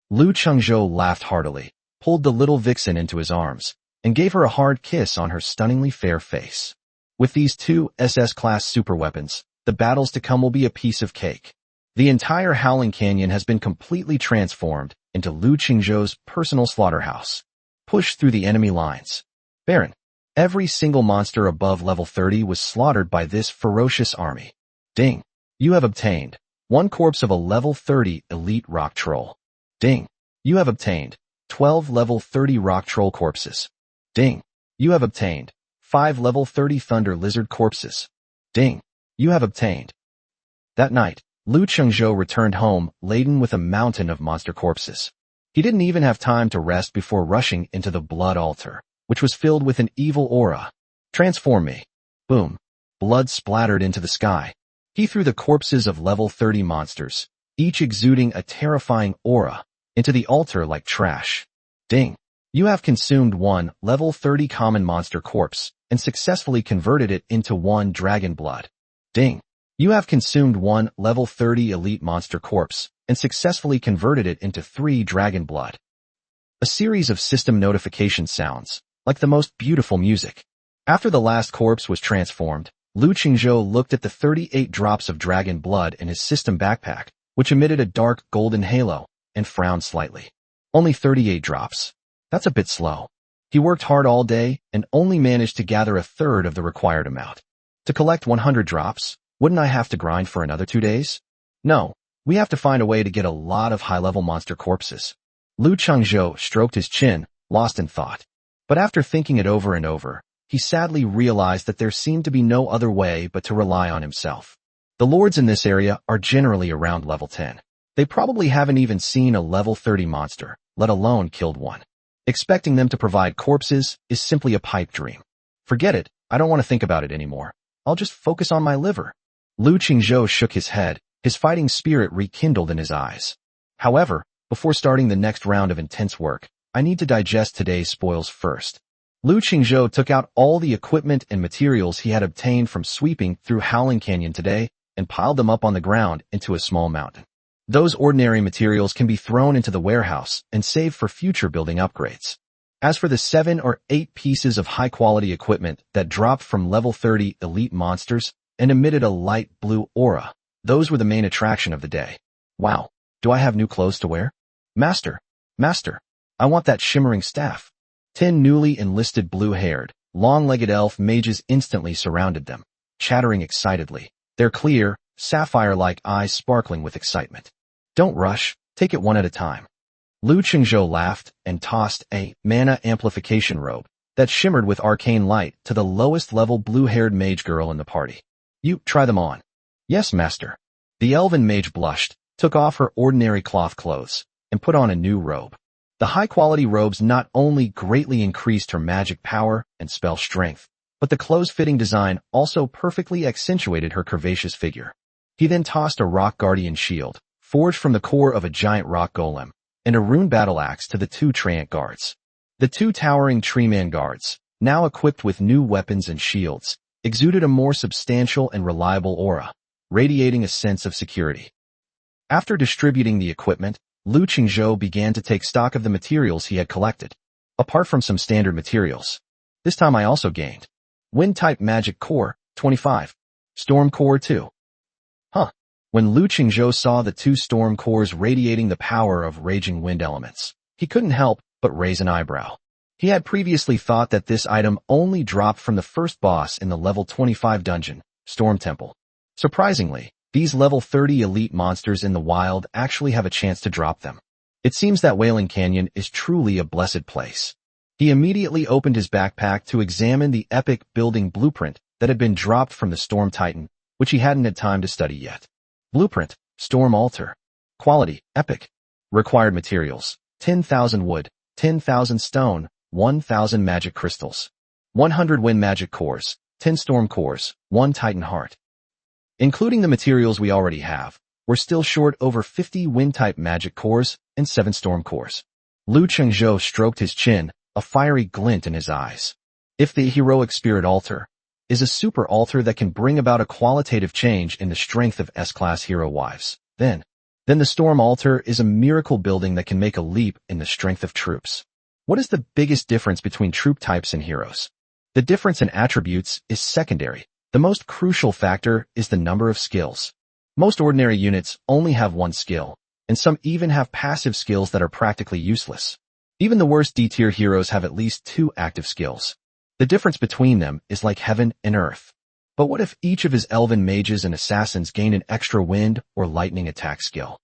Lu Chengzhou laughed heartily, pulled the little vixen into his arms, and gave her a hard kiss on her stunningly fair face. With these 2 SS-class superweapons, the battles to come will be a piece of cake. The entire Howling Canyon has been completely transformed into Lu Chengzhou's personal slaughterhouse. Push through the enemy lines. Baron. Every single monster above level 30 was slaughtered by this ferocious army. Ding. You have obtained 1 corpse of a level 30 elite rock troll. Ding. You have obtained 12 level 30 rock troll corpses. Ding. You have obtained 5 level 30 thunder lizard corpses. Ding. You have obtained. That night, Lu Chengzhou returned home laden with a mountain of monster corpses. He didn't even have time to rest before rushing into the blood altar, which was filled with an evil aura. Transform me. Boom. Blood splattered into the sky. He threw the corpses of level 30 monsters, each exuding a terrifying aura, into the altar like trash. Ding. You have consumed 1 level 30 common monster corpse and successfully converted it into 1 dragon blood. Ding. You have consumed 1 level 30 elite monster corpse and successfully converted it into 3 dragon blood. A series of system notification sounds, like the most beautiful music. After the last corpse was transformed, Lu Chengzhou looked at the 38 drops of dragon blood in his system backpack, which emitted a dark golden halo, and frowned slightly. Only 38 drops. That's a bit slow. He worked hard all day and only managed to gather a third of the required amount. To collect 100 drops, wouldn't I have to grind for another 2 days? No, we have to find a way to get a lot of high-level monster corpses. Lu Chengzhou stroked his chin, lost in thought. But after thinking it over and over, he sadly realized that there seemed to be no other way but to rely on himself. The lords in this area are generally around level 10. They probably haven't even seen a level 30 monster, let alone killed one. Expecting them to provide corpses is simply a pipe dream. Forget it, I don't want to think about it anymore. I'll just focus on my liver. Lu Chengzhou shook his head, his fighting spirit rekindled in his eyes. However, before starting the next round of intense work, I need to digest today's spoils first. Lu Chengzhou took out all the equipment and materials he had obtained from sweeping through Howling Canyon today and piled them up on the ground into a small mountain. Those ordinary materials can be thrown into the warehouse and saved for future building upgrades. As for the 7 or 8 pieces of high-quality equipment that dropped from level 30 elite monsters and emitted a light blue aura, those were the main attraction of the day. Wow, do I have new clothes to wear? Master, I want that shimmering staff. 10 newly enlisted blue-haired, long-legged elf mages instantly surrounded them, chattering excitedly, their clear, sapphire-like eyes sparkling with excitement. Don't rush, take it one at a time. Lu Chengzhou laughed and tossed a mana amplification robe that shimmered with arcane light to the lowest-level blue-haired mage girl in the party. You, try them on. Yes, master. The elven mage blushed, took off her ordinary cloth clothes, and put on a new robe. The high-quality robes not only greatly increased her magic power and spell strength, but the clothes-fitting design also perfectly accentuated her curvaceous figure. He then tossed a rock guardian shield, forged from the core of a giant rock golem, and a rune battle axe to the 2 treant guards. The 2 towering tree man guards, now equipped with new weapons and shields, exuded a more substantial and reliable aura, radiating a sense of security. After distributing the equipment, Lu Qingzhou began to take stock of the materials he had collected. Apart from some standard materials, this time I also gained Wind-type Magic Core, 25. Storm Core 2. When Lu Qingzhou saw the 2 storm cores radiating the power of raging wind elements, he couldn't help but raise an eyebrow. He had previously thought that this item only dropped from the first boss in the level 25 dungeon, Storm Temple. Surprisingly, these level 30 elite monsters in the wild actually have a chance to drop them. It seems that Wailing Canyon is truly a blessed place. He immediately opened his backpack to examine the epic building blueprint that had been dropped from the Storm Titan, which he hadn't had time to study yet. Blueprint, Storm Altar. Quality, Epic. Required materials, 10,000 wood, 10,000 stone, 1,000 magic crystals. 100 wind magic cores, 10 storm cores, 1 titan heart. Including the materials we already have, we're still short over 50 wind-type magic cores and 7 storm cores. Lu Qingzhou stroked his chin, a fiery glint in his eyes. If the heroic spirit altar is a super altar that can bring about a qualitative change in the strength of S-class hero wives, then the storm altar is a miracle building that can make a leap in the strength of troops. What is the biggest difference between troop types and heroes? The difference in attributes is secondary. The most crucial factor is the number of skills. Most ordinary units only have 1 skill, and some even have passive skills that are practically useless. Even the worst D-tier heroes have at least 2 active skills. The difference between them is like heaven and earth. But what if each of his elven mages and assassins gain an extra wind or lightning attack skill?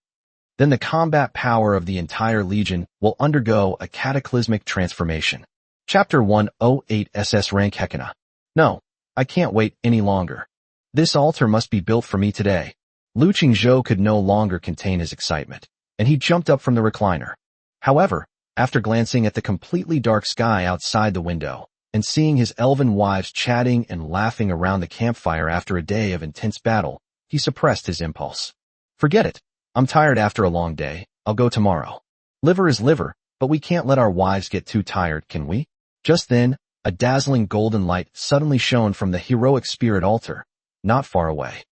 Then the combat power of the entire legion will undergo a cataclysmic transformation. Chapter 108 SS Rank Hekina. No, I can't wait any longer. This altar must be built for me today. Lu Qingzhou could no longer contain his excitement, and he jumped up from the recliner. However, after glancing at the completely dark sky outside the window, and seeing his elven wives chatting and laughing around the campfire after a day of intense battle, he suppressed his impulse. Forget it. I'm tired after a long day. I'll go tomorrow. Liver is liver, but we can't let our wives get too tired, can we? Just then, a dazzling golden light suddenly shone from the heroic spirit altar, not far away.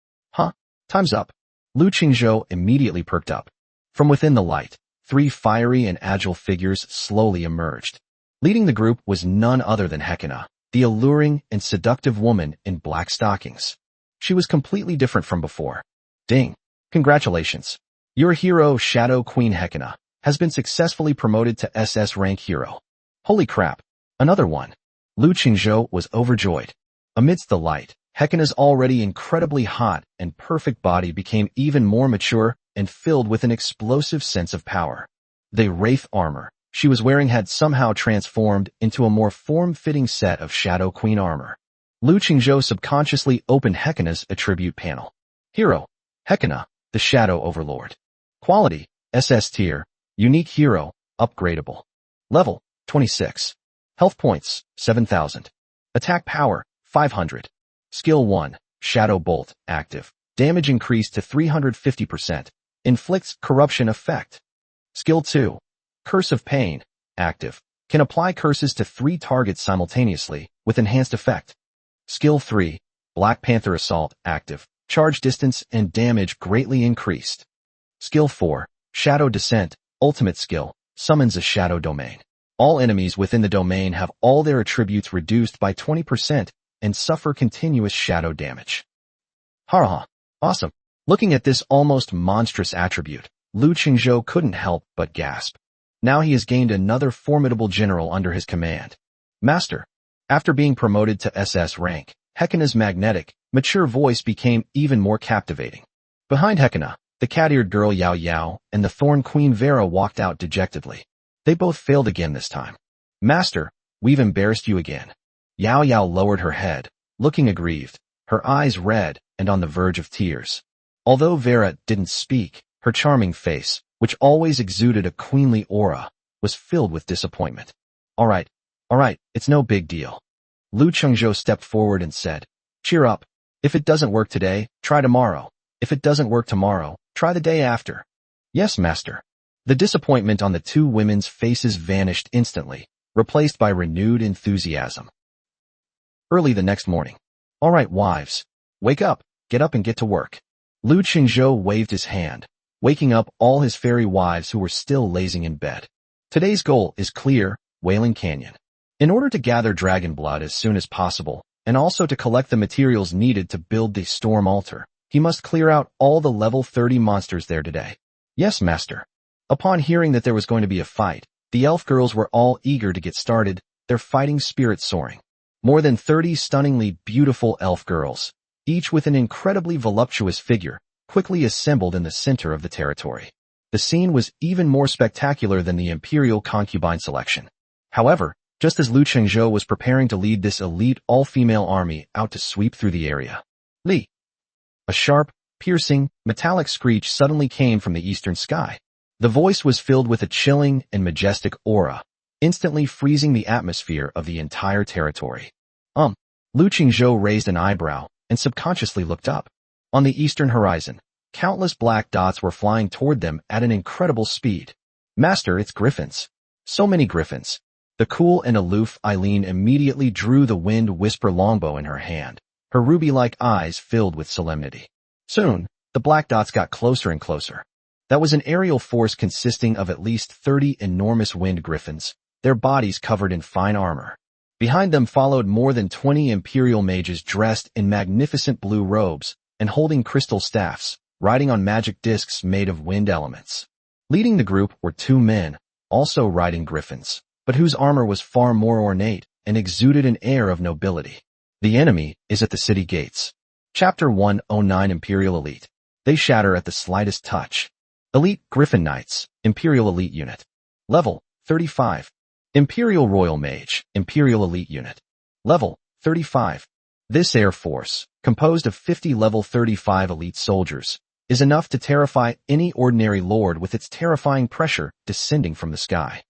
Time's up. Lu Qingzhou immediately perked up. From within the light, 3 fiery and agile figures slowly emerged. Leading the group was none other than Hekina, the alluring and seductive woman in black stockings. She was completely different from before. Ding! Congratulations. Your hero, Shadow Queen Hekina, has been successfully promoted to SS rank hero. Holy crap! Another one. Lu Qingzhou was overjoyed. Amidst the light, Hekina's already incredibly hot and perfect body became even more mature and filled with an explosive sense of power. The wraith armor she was wearing had somehow transformed into a more form-fitting set of Shadow Queen armor. Lu Qingzhou subconsciously opened Hekina's attribute panel. Hero, Hekina, the Shadow Overlord. Quality, SS tier, unique hero, upgradable. Level, 26. Health points, 7,000. Attack power, 500. Skill 1, Shadow Bolt, active. Damage increased to 350%. Inflicts corruption effect. Skill 2, Curse of Pain, active. Can apply curses to 3 targets simultaneously, with enhanced effect. Skill 3, Black Panther Assault, active. Charge distance and damage greatly increased. Skill 4, Shadow Descent, ultimate skill, summons a shadow domain. All enemies within the domain have all their attributes reduced by 20% and suffer continuous shadow damage. Awesome. Looking at this almost monstrous attribute, Lu Qingzhou couldn't help but gasp. Now he has gained another formidable general under his command. Master. After being promoted to SS rank, Hekina's magnetic, mature voice became even more captivating. Behind Hekina, the cat-eared girl Yao Yao and the Thorn Queen Vera walked out dejectedly. They both failed again this time. Master, we've embarrassed you again. Yao Yao lowered her head, looking aggrieved, her eyes red and on the verge of tears. Although Vera didn't speak, her charming face, which always exuded a queenly aura, was filled with disappointment. All right, it's no big deal. Lu Qingzhou stepped forward and said, cheer up. If it doesn't work today, try tomorrow. If it doesn't work tomorrow, try the day after. Yes, master. The disappointment on the 2 women's faces vanished instantly, replaced by renewed enthusiasm. Early the next morning. All right, wives. Wake up, get up and get to work. Lu Qingzhou waved his hand, waking up all his fairy wives who were still lazing in bed. Today's goal is clear, Wailing Canyon. In order to gather dragon blood as soon as possible, and also to collect the materials needed to build the storm altar, he must clear out all the level 30 monsters there today. Yes, master. Upon hearing that there was going to be a fight, the elf girls were all eager to get started, their fighting spirit soaring. More than 30 stunningly beautiful elf girls, each with an incredibly voluptuous figure, quickly assembled in the center of the territory. The scene was even more spectacular than the imperial concubine selection. However, just as Lu Qingzhou was preparing to lead this elite all-female army out to sweep through the area, Li! A sharp, piercing, metallic screech suddenly came from the eastern sky. The voice was filled with a chilling and majestic aura, instantly freezing the atmosphere of the entire territory. Lu Qingzhou raised an eyebrow and subconsciously looked up. On the eastern horizon, countless black dots were flying toward them at an incredible speed. Master, it's griffins. So many griffins. The cool and aloof Eileen immediately drew the wind whisper longbow in her hand, her ruby-like eyes filled with solemnity. Soon, the black dots got closer and closer. That was an aerial force consisting of at least 30 enormous wind griffins, their bodies covered in fine armor. Behind them followed more than 20 imperial mages dressed in magnificent blue robes and holding crystal staffs, riding on magic discs made of wind elements. Leading the group were 2 men, also riding griffins, but whose armor was far more ornate and exuded an air of nobility. The enemy is at the city gates. Chapter 109 Imperial Elite. They shatter at the slightest touch. Elite Griffin Knights, Imperial Elite Unit. Level 35. Imperial Royal Mage, Imperial Elite Unit. Level 35. This air force, composed of 50 level 35 elite soldiers, is enough to terrify any ordinary lord with its terrifying pressure descending from the sky.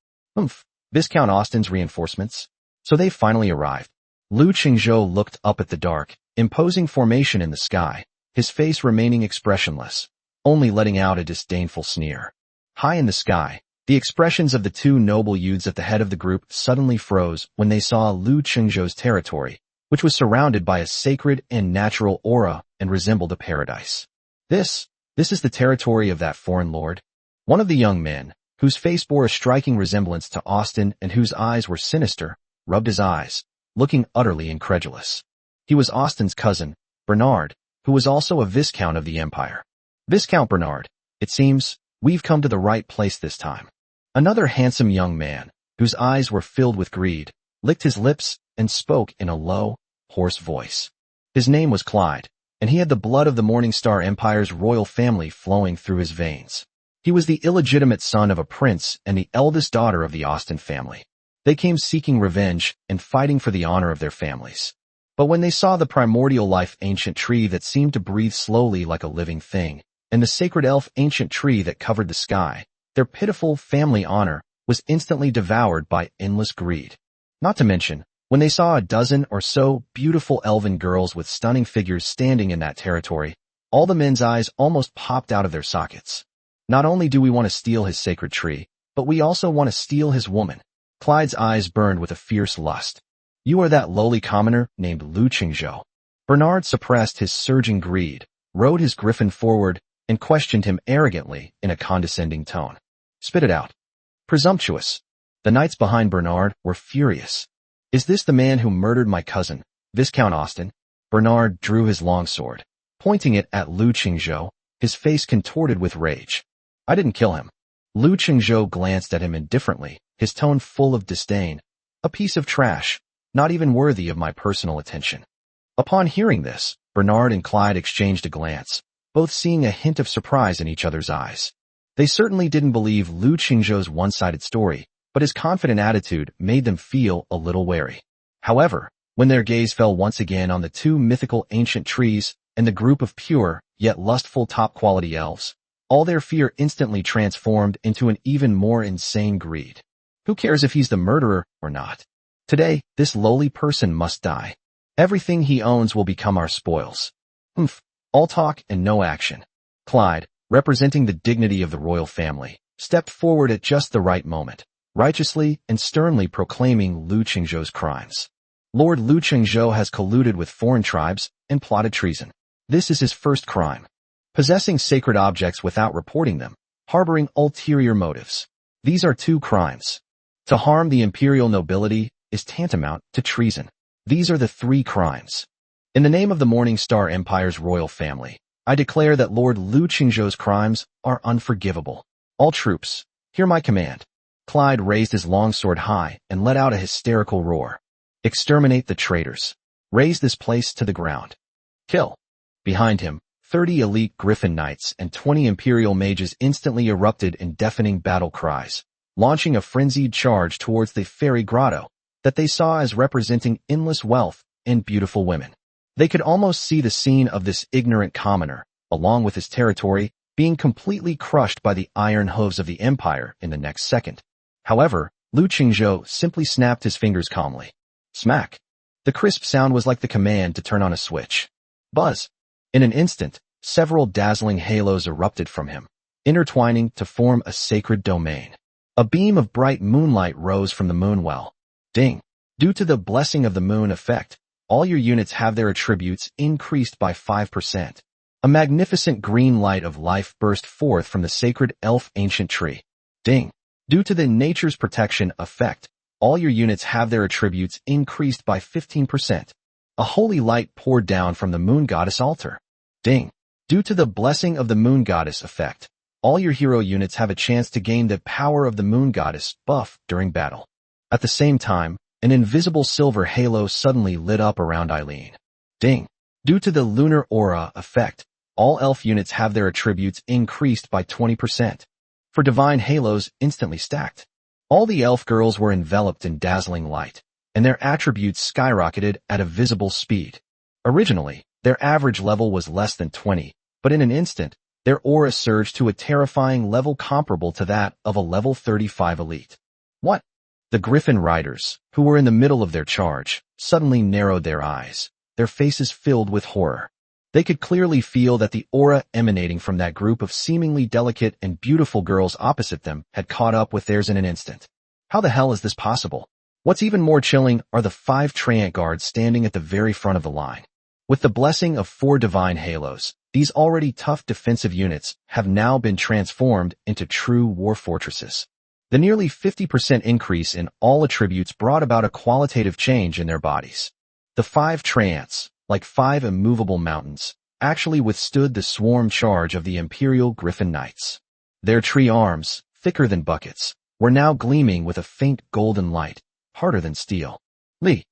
Viscount Austin's reinforcements? So they finally arrived. Lu Qingzhou looked up at the dark, imposing formation in the sky, his face remaining expressionless, only letting out a disdainful sneer. High in the sky, the expressions of the 2 noble youths at the head of the group suddenly froze when they saw Lu Qingzhou's territory, which was surrounded by a sacred and natural aura and resembled a paradise. This is the territory of that foreign lord? One of the young men, whose face bore a striking resemblance to Austin and whose eyes were sinister, rubbed his eyes, looking utterly incredulous. He was Austin's cousin, Bernard, who was also a Viscount of the Empire. Viscount Bernard, it seems, we've come to the right place this time. Another handsome young man, whose eyes were filled with greed, licked his lips and spoke in a low, hoarse voice. His name was Clyde, and he had the blood of the Morningstar Empire's royal family flowing through his veins. He was the illegitimate son of a prince and the eldest daughter of the Austin family. They came seeking revenge and fighting for the honor of their families. But when they saw the primordial life ancient tree that seemed to breathe slowly like a living thing, and the sacred elf ancient tree that covered the sky, their pitiful family honor was instantly devoured by endless greed. Not to mention, when they saw a dozen or so beautiful elven girls with stunning figures standing in that territory, all the men's eyes almost popped out of their sockets. Not only do we want to steal his sacred tree, but we also want to steal his woman. Clyde's eyes burned with a fierce lust. You are that lowly commoner named Lu Qingzhou. Bernard suppressed his surging greed, rode his griffin forward, and questioned him arrogantly in a condescending tone. Spit it out. Presumptuous. The knights behind Bernard were furious. Is this the man who murdered my cousin, Viscount Austin? Bernard drew his longsword, pointing it at Lu Qingzhou, his face contorted with rage. I didn't kill him. Lu Qingzhou glanced at him indifferently, his tone full of disdain. A piece of trash, not even worthy of my personal attention. Upon hearing this, Bernard and Clyde exchanged a glance, both seeing a hint of surprise in each other's eyes. They certainly didn't believe Lu Qingzhou's one-sided story, but his confident attitude made them feel a little wary. However, when their gaze fell once again on the 2 mythical ancient trees and the group of pure, yet lustful top-quality elves, all their fear instantly transformed into an even more insane greed. Who cares if he's the murderer or not? Today, this lowly person must die. Everything he owns will become our spoils. All talk and no action. Clyde, representing the dignity of the royal family, stepped forward at just the right moment, righteously and sternly proclaiming Lu Qingzhou's crimes. Lord Lu Chengzhou has colluded with foreign tribes and plotted treason. This is his first crime. Possessing sacred objects without reporting them, harboring ulterior motives. These are 2 crimes. To harm the imperial nobility is tantamount to treason. These are the 3 crimes. In the name of the Morning Star Empire's royal family, I declare that Lord Lu Qingzhou's crimes are unforgivable. All troops, hear my command. Clyde raised his longsword high and let out a hysterical roar. Exterminate the traitors. Raze this place to the ground. Kill. Behind him, 30 elite Griffin Knights and 20 Imperial mages instantly erupted in deafening battle cries, launching a frenzied charge towards the fairy grotto that they saw as representing endless wealth and beautiful women. They could almost see the scene of this ignorant commoner, along with his territory, being completely crushed by the iron hooves of the Empire in the next second. However, Lu Qingzhou simply snapped his fingers calmly. Smack. The crisp sound was like the command to turn on a switch. Buzz. In an instant, several dazzling halos erupted from him, intertwining to form a sacred domain. A beam of bright moonlight rose from the moonwell. Ding. Due to the blessing of the moon effect, all your units have their attributes increased by 5%. A magnificent green light of life burst forth from the sacred elf ancient tree. Ding. Due to the nature's protection effect, all your units have their attributes increased by 15%. A holy light poured down from the moon goddess altar. Ding. Due to the blessing of the moon goddess effect, all your hero units have a chance to gain the power of the moon goddess buff during battle. At the same time, an invisible silver halo suddenly lit up around Eileen. Ding. Due to the lunar aura effect, all elf units have their attributes increased by 20%. For divine halos instantly stacked. All the elf girls were enveloped in dazzling light, and their attributes skyrocketed at a visible speed. Originally, their average level was less than 20, but in an instant, their aura surged to a terrifying level comparable to that of a level 35 elite. What? The Griffin Riders, who were in the middle of their charge, suddenly narrowed their eyes, their faces filled with horror. They could clearly feel that the aura emanating from that group of seemingly delicate and beautiful girls opposite them had caught up with theirs in an instant. How the hell is this possible? What's even more chilling are the 5 Treant guards standing at the very front of the line. With the blessing of 4 divine halos, these already tough defensive units have now been transformed into true war fortresses. The nearly 50% increase in all attributes brought about a qualitative change in their bodies. The 5 Treants, like 5 immovable mountains, actually withstood the swarm charge of the Imperial Griffin Knights. Their tree arms, thicker than buckets, were now gleaming with a faint golden light, harder than steel. Lee.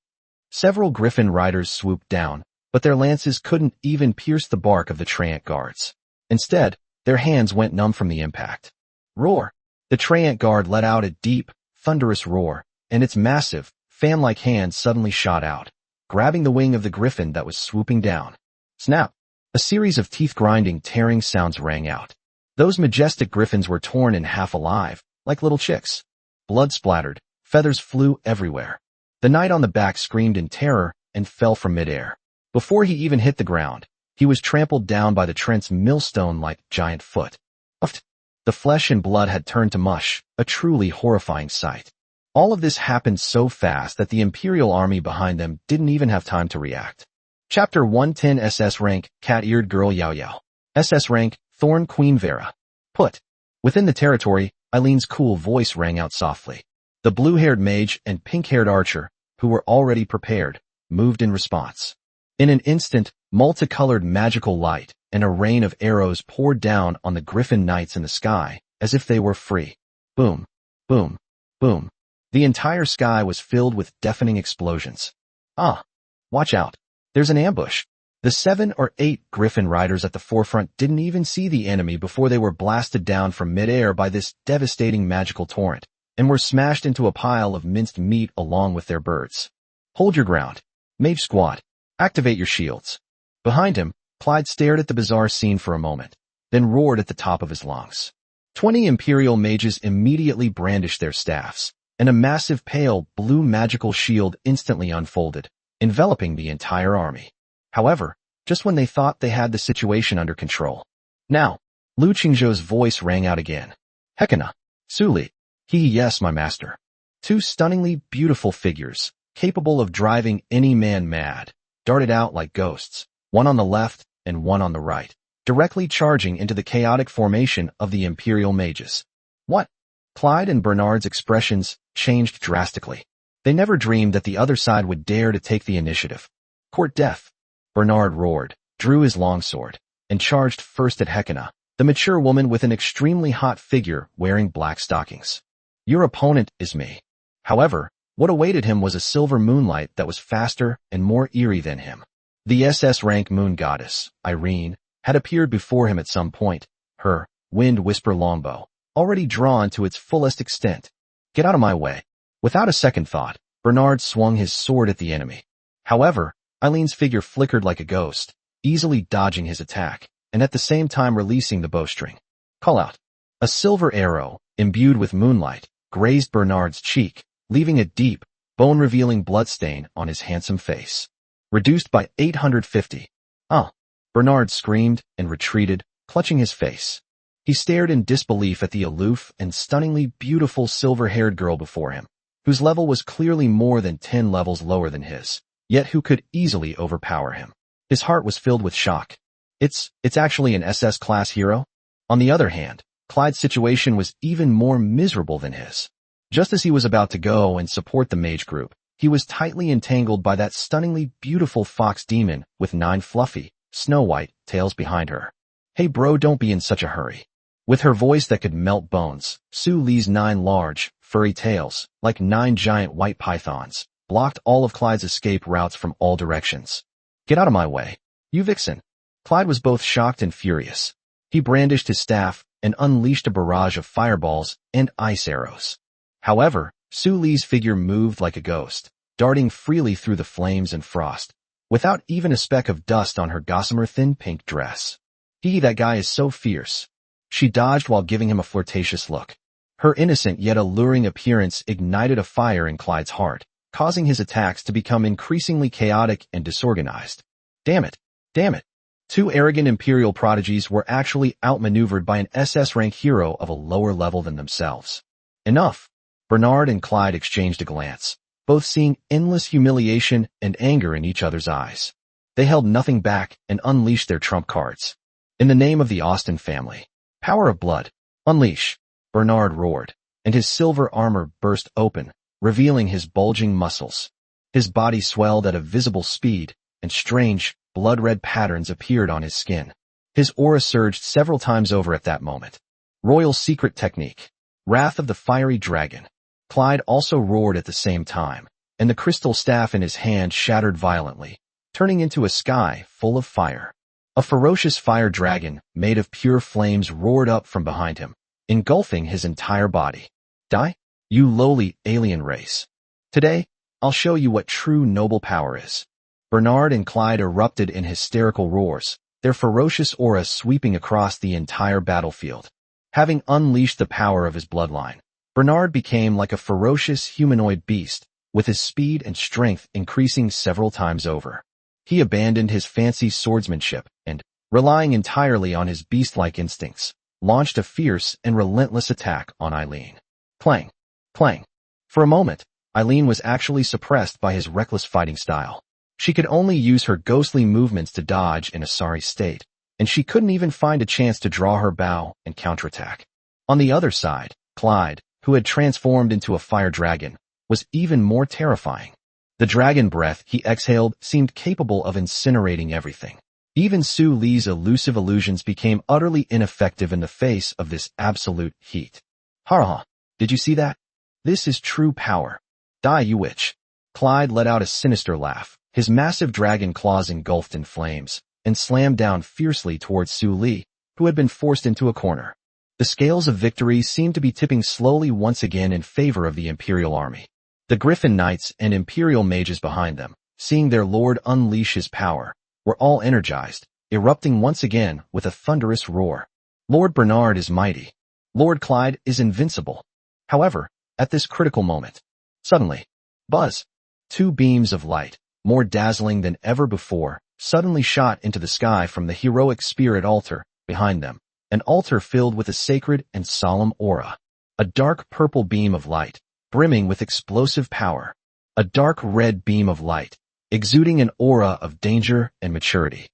Several Griffin riders swooped down, but their lances couldn't even pierce the bark of the Treant guards. Instead, their hands went numb from the impact. Roar. The Treant guard let out a deep, thunderous roar, and its massive, fan-like hands suddenly shot out, grabbing the wing of the griffin that was swooping down. Snap! A series of teeth-grinding, tearing sounds rang out. Those majestic griffins were torn in half alive, like little chicks. Blood splattered, feathers flew everywhere. The knight on the back screamed in terror and fell from midair. Before he even hit the ground, he was trampled down by the Trent's millstone-like giant foot. Uft! The flesh and blood had turned to mush, a truly horrifying sight. All of this happened so fast that the Imperial army behind them didn't even have time to react. Chapter 110 SS Rank, Cat-Eared Girl Yao Yao. SS Rank, Thorn Queen Vera. Put. Within the territory, Eileen's cool voice rang out softly. The blue-haired mage and pink-haired archer, who were already prepared, moved in response. In an instant, multicolored magical light and a rain of arrows poured down on the Griffin Knights in the sky, as if they were free. Boom, boom, boom. The entire sky was filled with deafening explosions. Ah! Watch out. There's an ambush. The 7 or 8 Griffin riders at the forefront didn't even see the enemy before they were blasted down from midair by this devastating magical torrent, and were smashed into a pile of minced meat along with their birds. Hold your ground. Mage Squad. Activate your shields. Behind him, Clyde stared at the bizarre scene for a moment, then roared at the top of his lungs. 20 Imperial mages immediately brandished their staffs, and a massive pale blue magical shield instantly unfolded, enveloping the entire army. However, just when they thought they had the situation under control. Now, Lu Qingzhou's voice rang out again. Hekina. Suli. Yes, my master. 2 stunningly beautiful figures, capable of driving any man mad, darted out like ghosts, one on the left and one on the right, directly charging into the chaotic formation of the Imperial mages. What? Clyde and Bernard's expressions changed drastically. They never dreamed that the other side would dare to take the initiative. Court death. Bernard roared, drew his longsword, and charged first at Hekina, the mature woman with an extremely hot figure wearing black stockings. Your opponent is me. However, what awaited him was a silver moonlight that was faster and more eerie than him. The SS-rank moon goddess, Irene, had appeared before him at some point, her wind whisper longbow already drawn to its fullest extent. Get out of my way. Without a second thought, Bernard swung his sword at the enemy. However, Eileen's figure flickered like a ghost, easily dodging his attack, and at the same time releasing the bowstring. Call out. A silver arrow, imbued with moonlight, grazed Bernard's cheek, leaving a deep, bone-revealing bloodstain on his handsome face. Reduced by 850. Ah! Bernard screamed and retreated, clutching his face. He stared in disbelief at the aloof and stunningly beautiful silver-haired girl before him, whose level was clearly more than 10 levels lower than his, yet who could easily overpower him. His heart was filled with shock. It's actually an SS-class hero? On the other hand, Clyde's situation was even more miserable than his. Just as he was about to go and support the mage group, he was tightly entangled by that stunningly beautiful fox demon with 9 fluffy, snow-white tails behind her. Hey bro, don't be in such a hurry. With her voice that could melt bones, Su Li's 9 large, furry tails, like 9 giant white pythons, blocked all of Clyde's escape routes from all directions. Get out of my way, you vixen. Clyde was both shocked and furious. He brandished his staff and unleashed a barrage of fireballs and ice arrows. However, Su Li's figure moved like a ghost, darting freely through the flames and frost, without even a speck of dust on her gossamer thin pink dress. That guy is so fierce. She dodged while giving him a flirtatious look. Her innocent yet alluring appearance ignited a fire in Clyde's heart, causing his attacks to become increasingly chaotic and disorganized. Damn it! Damn it! 2 arrogant Imperial prodigies were actually outmaneuvered by an SS-rank hero of a lower level than themselves. Enough! Bernard and Clyde exchanged a glance, both seeing endless humiliation and anger in each other's eyes. They held nothing back and unleashed their trump cards. In the name of the Austin family, power of blood, unleash! Bernard roared, and his silver armor burst open, revealing his bulging muscles. His body swelled at a visible speed, and strange, blood-red patterns appeared on his skin. His aura surged several times over at that moment. Royal secret technique. Wrath of the fiery dragon. Clyde also roared at the same time, and the crystal staff in his hand shattered violently, turning into a sky full of fire. A ferocious fire dragon, made of pure flames, roared up from behind him, engulfing his entire body. Die, you lowly alien race. Today, I'll show you what true noble power is. Bernard and Clyde erupted in hysterical roars, their ferocious aura sweeping across the entire battlefield. Having unleashed the power of his bloodline, Bernard became like a ferocious humanoid beast, with his speed and strength increasing several times over. He abandoned his fancy swordsmanship and, relying entirely on his beast-like instincts, launched a fierce and relentless attack on Eileen. Clang! Clang! For a moment, Eileen was actually suppressed by his reckless fighting style. She could only use her ghostly movements to dodge in a sorry state, and she couldn't even find a chance to draw her bow and counterattack. On the other side, Clyde, who had transformed into a fire dragon, was even more terrifying. The dragon breath he exhaled seemed capable of incinerating everything. Even Su Li's elusive illusions became utterly ineffective in the face of this absolute heat. Ha! Did you see that? This is true power. Die, you witch. Clyde let out a sinister laugh, his massive dragon claws engulfed in flames, and slammed down fiercely towards Su Li, who had been forced into a corner. The scales of victory seemed to be tipping slowly once again in favor of the Imperial army. The Griffin Knights and Imperial mages behind them, seeing their lord unleash his power, were all energized, erupting once again with a thunderous roar. Lord Bernard is mighty. Lord Clyde is invincible. However, at this critical moment, suddenly, buzz! 2 beams of light, more dazzling than ever before, suddenly shot into the sky from the heroic spirit altar behind them, an altar filled with a sacred and solemn aura. A dark purple beam of light, brimming with explosive power. a dark red beam of light, exuding an aura of danger and maturity.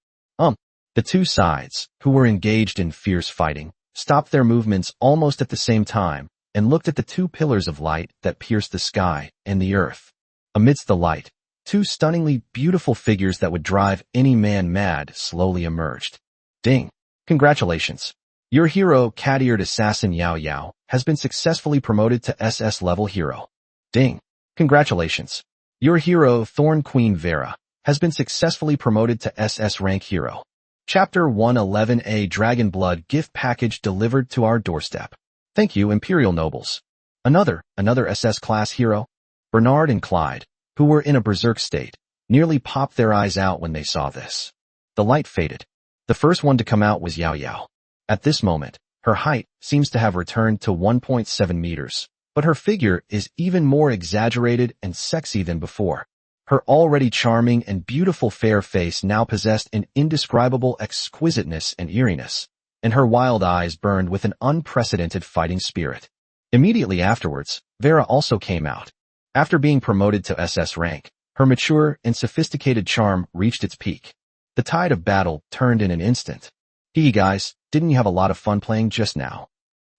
The two sides, who were engaged in fierce fighting, stopped their movements almost at the same time and looked at the two pillars of light that pierced the sky and the earth. Amidst the light, two stunningly beautiful figures that would drive any man mad slowly emerged. Ding! Congratulations! Your hero, cat-eared assassin Yao Yao, has been successfully promoted to SS level hero. Ding! Congratulations! Your hero, Thorn Queen Vera, has been successfully promoted to SS rank hero. Chapter 111, a Dragon Blood gift package delivered to our doorstep. Thank you, Imperial Nobles. Another SS class hero? Bernard and Clyde, who were in a berserk state, nearly popped their eyes out when they saw this. The light faded. The first one to come out was Yao Yao. At this moment, her height seems to have returned to 1.7 meters, but her figure is even more exaggerated and sexy than before. Her already charming and beautiful fair face now possessed an indescribable exquisiteness and eeriness, and her wild eyes burned with an unprecedented fighting spirit. Immediately afterwards, Vera also came out. After being promoted to SS rank, her mature and sophisticated charm reached its peak. The tide of battle turned in an instant. Hey guys, didn't you have a lot of fun playing just now?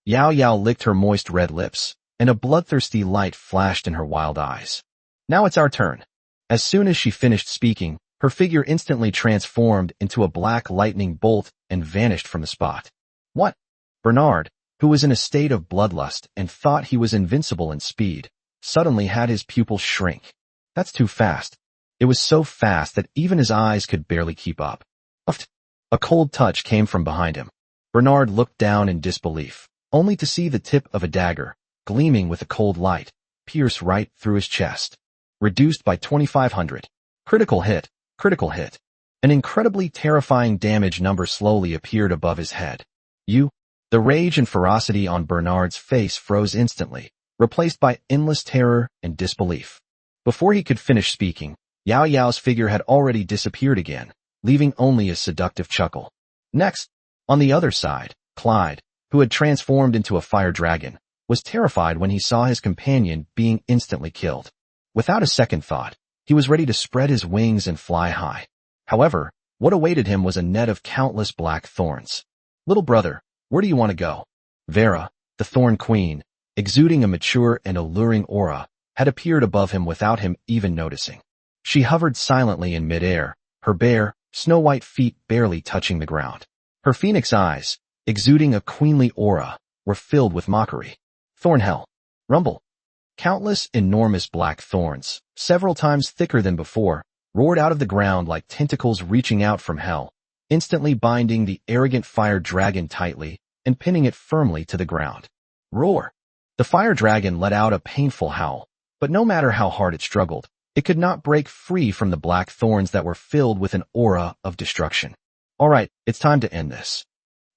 Yao Yao licked her moist red lips, and a bloodthirsty light flashed in her wild eyes. Now it's our turn. As soon as she finished speaking, her figure instantly transformed into a black lightning bolt and vanished from the spot. What? Bernard, who was in a state of bloodlust and thought he was invincible in speed, suddenly had his pupils shrink. That's too fast. It was so fast that even his eyes could barely keep up. A cold touch came from behind him. Bernard looked down in disbelief, only to see the tip of a dagger, gleaming with a cold light, pierce right through his chest. Reduced by 2500. Critical hit, critical hit. An incredibly terrifying damage number slowly appeared above his head. The rage and ferocity on Bernard's face froze instantly, replaced by endless terror and disbelief. Before he could finish speaking, Yao Yao's figure had already disappeared again, leaving only a seductive chuckle. Next, on the other side, Clyde, who had transformed into a fire dragon, was terrified when he saw his companion being instantly killed. Without a second thought, he was ready to spread his wings and fly high. However, what awaited him was a net of countless black thorns. Little brother, where do you want to go? Vera, the Thorn Queen, exuding a mature and alluring aura, had appeared above him without him even noticing. She hovered silently in midair, her bare, snow-white feet barely touching the ground. Her phoenix eyes, exuding a queenly aura, were filled with mockery. Thornhell. Rumble. Countless enormous black thorns, several times thicker than before, roared out of the ground like tentacles reaching out from hell, instantly binding the arrogant fire dragon tightly and pinning it firmly to the ground. Roar! The fire dragon let out a painful howl, but no matter how hard it struggled, it could not break free from the black thorns that were filled with an aura of destruction. All right, it's time to end this.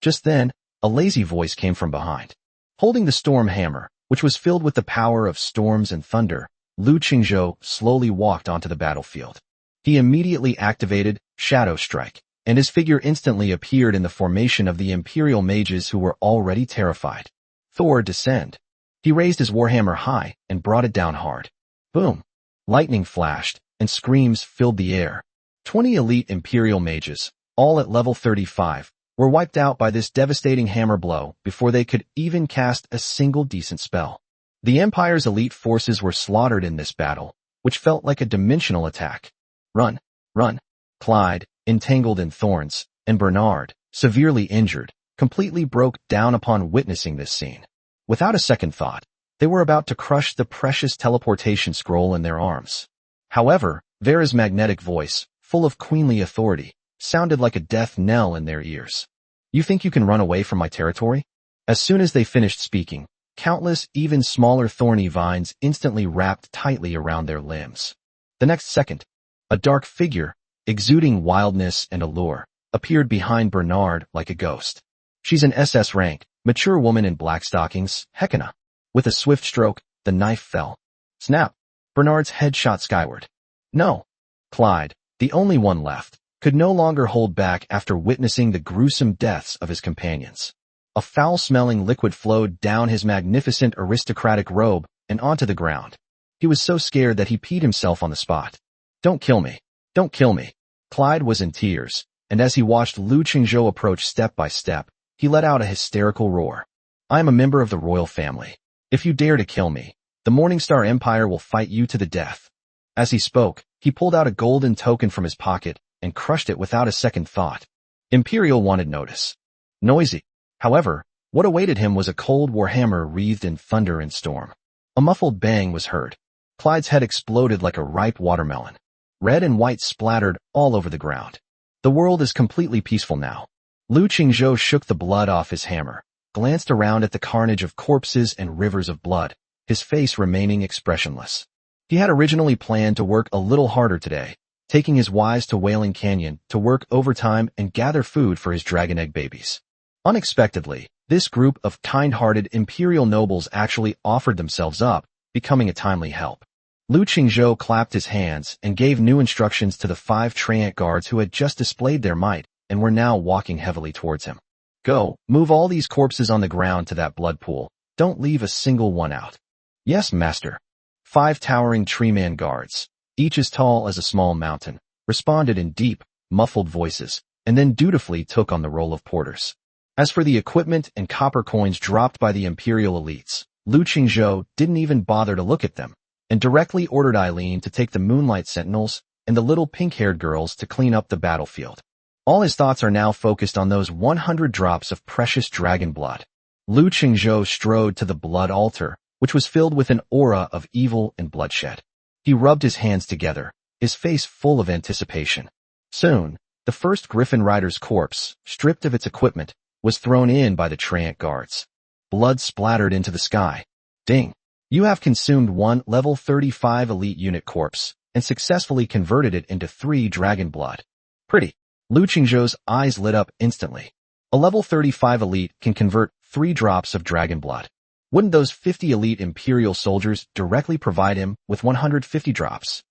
Just then, a lazy voice came from behind. Holding the storm hammer, which was filled with the power of storms and thunder, Lu Qingzhou slowly walked onto the battlefield. He immediately activated Shadow Strike, and his figure instantly appeared in the formation of the Imperial mages who were already terrified. Thor, descend. He raised his warhammer high and brought it down hard. Boom! Lightning flashed, and screams filled the air. 20 elite Imperial mages, all at level 35, were wiped out by this devastating hammer blow before they could even cast a single decent spell. The Empire's elite forces were slaughtered in this battle, which felt like a dimensional attack. Run, run! Clyde, entangled in thorns, and Bernard, severely injured, completely broke down upon witnessing this scene. Without a second thought, they were about to crush the precious teleportation scroll in their arms. However, Vera's magnetic voice, full of queenly authority, sounded like a death knell in their ears. You think you can run away from my territory? As soon as they finished speaking, countless, even smaller thorny vines instantly wrapped tightly around their limbs. The next second, a dark figure, exuding wildness and allure, appeared behind Bernard like a ghost. She's an SS rank, mature woman in black stockings, Hekina. With a swift stroke, the knife fell. Snap! Bernard's head shot skyward. No! Clyde, the only one left, could no longer hold back after witnessing the gruesome deaths of his companions. A foul-smelling liquid flowed down his magnificent aristocratic robe and onto the ground. He was so scared that he peed himself on the spot. Don't kill me. Don't kill me. Clyde was in tears, and as he watched Lu Qingzhou approach step by step, he let out a hysterical roar. I am a member of the royal family. If you dare to kill me, the Morningstar Empire will fight you to the death. As he spoke, he pulled out a golden token from his pocket and crushed it without a second thought. Imperial wanted notice. Noisy. However, what awaited him was a cold warhammer wreathed in thunder and storm. A muffled bang was heard. Clyde's head exploded like a ripe watermelon. Red and white splattered all over the ground. The world is completely peaceful now. Lu Qingzhou shook the blood off his hammer, glanced around at the carnage of corpses and rivers of blood, his face remaining expressionless. He had originally planned to work a little harder today, taking his wives to Wailing Canyon to work overtime and gather food for his dragon egg babies. Unexpectedly, this group of kind-hearted imperial nobles actually offered themselves up, becoming a timely help. Lu Qingzhou clapped his hands and gave new instructions to the 5 Treant guards who had just displayed their might and were now walking heavily towards him. Go, move all these corpses on the ground to that blood pool. Don't leave a single one out. Yes, master. 5 towering treeman guards, each as tall as a small mountain, responded in deep, muffled voices, and then dutifully took on the role of porters. As for the equipment and copper coins dropped by the imperial elites, Lu Qingzhou didn't even bother to look at them, and directly ordered Eileen to take the Moonlight Sentinels and the little pink-haired girls to clean up the battlefield. All his thoughts are now focused on those 100 drops of precious dragon blood. Lu Qingzhou strode to the blood altar, which was filled with an aura of evil and bloodshed. He rubbed his hands together, his face full of anticipation. Soon, the first Griffin Rider's corpse, stripped of its equipment, was thrown in by the Treant guards. Blood splattered into the sky. Ding! You have consumed 1 level 35 elite unit corpse and successfully converted it into 3 dragon blood. Pretty. Lu Qingzhou's eyes lit up instantly. A level 35 elite can convert 3 drops of dragon blood. Wouldn't those 50 elite imperial soldiers directly provide him with 150 drops?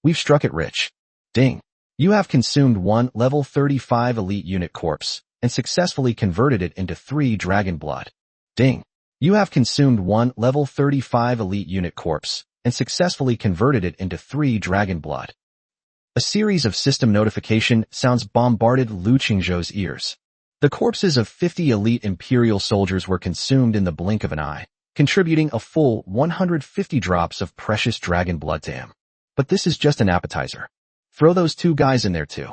We've struck it rich. Ding. You have consumed 1 level 35 elite unit corpse and successfully converted it into 3 dragon blood. Ding. You have consumed 1 level 35 elite unit corpse and successfully converted it into 3 dragon blood. A series of system notification sounds bombarded Lu Qingzhou's ears. The corpses of 50 elite imperial soldiers were consumed in the blink of an eye, contributing a full 150 drops of precious dragon blood to him. But this is just an appetizer. Throw those 2 guys in there too.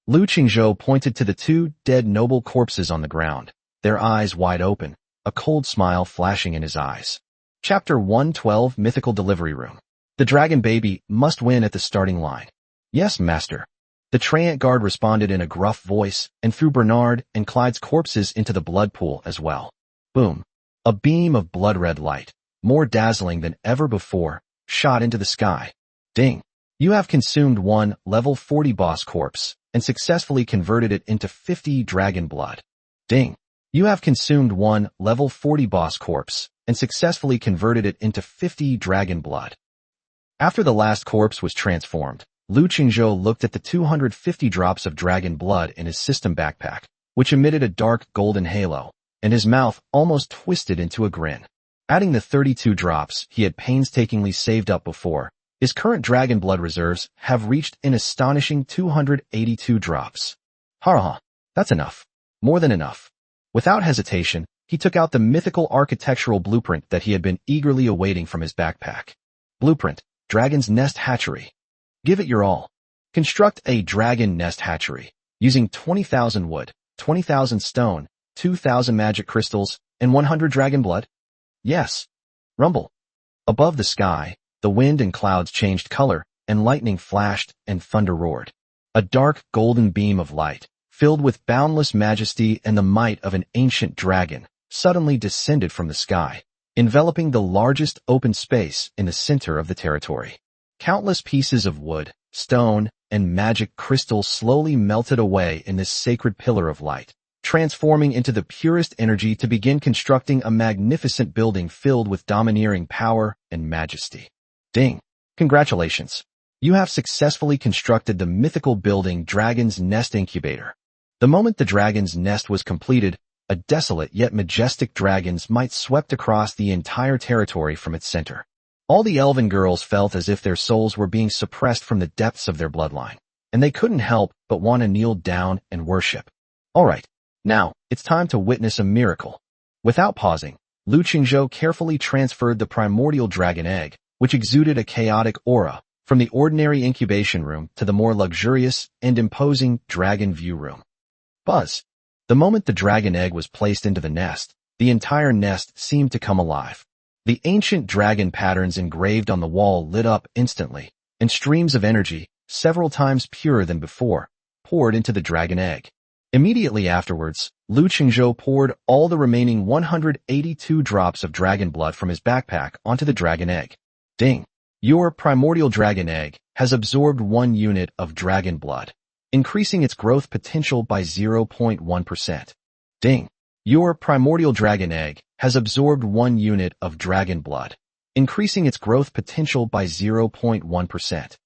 Lu Qingzhou pointed to the 2 dead noble corpses on the ground, their eyes wide open, a cold smile flashing in his eyes. Chapter 112 Mythical Delivery Room. The dragon baby must win at the starting line. Yes, master. The Treant guard responded in a gruff voice and threw Bernard and Clyde's corpses into the blood pool as well. Boom. A beam of blood-red light, more dazzling than ever before, shot into the sky. Ding. You have consumed 1 level 40 boss corpse and successfully converted it into 50 dragon blood. Ding. You have consumed 1 level 40 boss corpse and successfully converted it into 50 dragon blood. After the last corpse was transformed, Lu Qingzhou looked at the 250 drops of dragon blood in his system backpack, which emitted a dark golden halo, and his mouth almost twisted into a grin. Adding the 32 drops he had painstakingly saved up before, his current dragon blood reserves have reached an astonishing 282 drops. Ha! That's enough. More than enough. Without hesitation, he took out the mythical architectural blueprint that he had been eagerly awaiting from his backpack. Blueprint, Dragon's Nest Hatchery. Give it your all. Construct a dragon nest hatchery, using 20,000 wood, 20,000 stone, 2,000 magic crystals, and 100 dragon blood? Yes. Rumble. Above the sky, the wind and clouds changed color, and lightning flashed and thunder roared. A dark golden beam of light, filled with boundless majesty and the might of an ancient dragon, suddenly descended from the sky, enveloping the largest open space in the center of the territory. Countless pieces of wood, stone, and magic crystal slowly melted away in this sacred pillar of light, transforming into the purest energy to begin constructing a magnificent building filled with domineering power and majesty. Ding! Congratulations! You have successfully constructed the mythical building Dragon's Nest Incubator. The moment the dragon's nest was completed, a desolate yet majestic dragon's might swept across the entire territory from its center. All the elven girls felt as if their souls were being suppressed from the depths of their bloodline, and they couldn't help but want to kneel down and worship. Alright, now, it's time to witness a miracle. Without pausing, Lu Qingzhou carefully transferred the primordial dragon egg, which exuded a chaotic aura, from the ordinary incubation room to the more luxurious and imposing dragon view room. Buzz. The moment the dragon egg was placed into the nest, the entire nest seemed to come alive. The ancient dragon patterns engraved on the wall lit up instantly, and streams of energy, several times purer than before, poured into the dragon egg. Immediately afterwards, Lu Qingzhou poured all the remaining 182 drops of dragon blood from his backpack onto the dragon egg. Ding! Your primordial dragon egg has absorbed 1 unit of dragon blood, increasing its growth potential by 0.1%. Ding! Your primordial dragon egg has absorbed 1 unit of dragon blood, increasing its growth potential by 0.1%.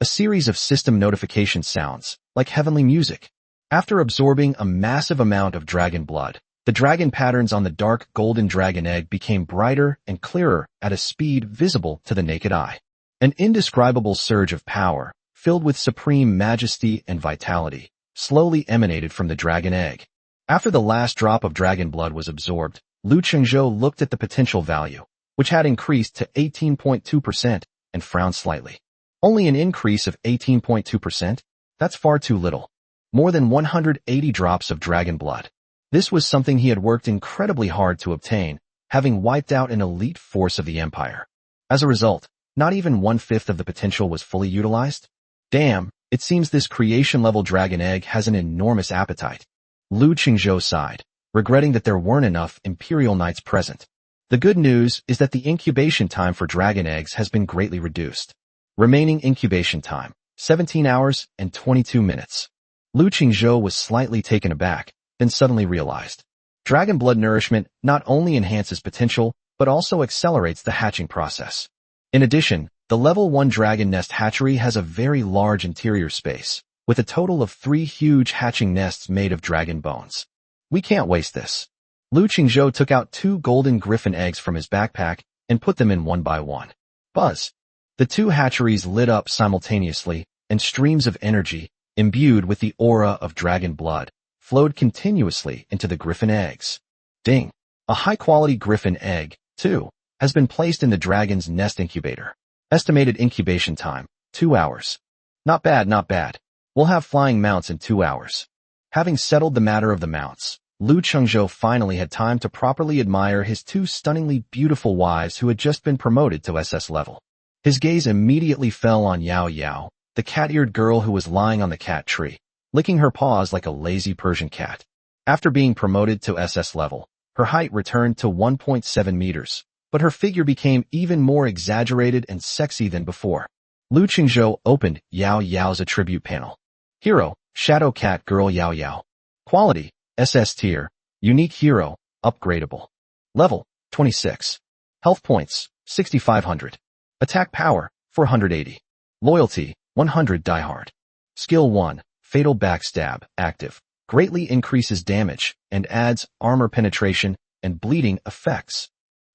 A series of system notification sounds, like heavenly music. After absorbing a massive amount of dragon blood, the dragon patterns on the dark golden dragon egg became brighter and clearer at a speed visible to the naked eye. An indescribable surge of power, filled with supreme majesty and vitality, slowly emanated from the dragon egg. After the last drop of dragon blood was absorbed, Lu Qingzhou looked at the potential value, which had increased to 18.2%, and frowned slightly. Only an increase of 18.2%? That's far too little. More than 180 drops of dragon blood. This was something he had worked incredibly hard to obtain, having wiped out an elite force of the Empire. As a result, not even 1/5 of the potential was fully utilized. Damn, it seems this creation-level dragon egg has an enormous appetite. Lu Qingzhou sighed, regretting that there weren't enough Imperial Knights present. The good news is that the incubation time for dragon eggs has been greatly reduced. Remaining incubation time, 17 hours and 22 minutes. Lu Qingzhou was slightly taken aback, then suddenly realized. Dragon blood nourishment not only enhances potential, but also accelerates the hatching process. In addition, the level 1 dragon nest hatchery has a very large interior space, with a total of 3 huge hatching nests made of dragon bones. We can't waste this. Lu Qingzhou took out 2 golden griffin eggs from his backpack and put them in one by one. Buzz. The 2 hatcheries lit up simultaneously, and streams of energy, imbued with the aura of dragon blood, flowed continuously into the griffin eggs. Ding! A high-quality griffin egg, too, has been placed in the dragon's nest incubator. Estimated incubation time, 2 hours. Not bad, not bad. We'll have flying mounts in 2 hours. Having settled the matter of the mounts, Lu Qingzhou finally had time to properly admire his 2 stunningly beautiful wives who had just been promoted to SS level. His gaze immediately fell on Yao Yao, the cat-eared girl who was lying on the cat tree, licking her paws like a lazy Persian cat. After being promoted to SS level, her height returned to 1.7 meters, but her figure became even more exaggerated and sexy than before. Lu Qingzhou opened Yao Yao's attribute panel. Hero, Shadow Cat Girl Yao Yao. Quality, SS tier, Unique Hero, Upgradable. Level, 26. Health points, 6,500. Attack power, 480. Loyalty, 100 diehard. Skill 1, Fatal Backstab, active. Greatly increases damage and adds armor penetration and bleeding effects.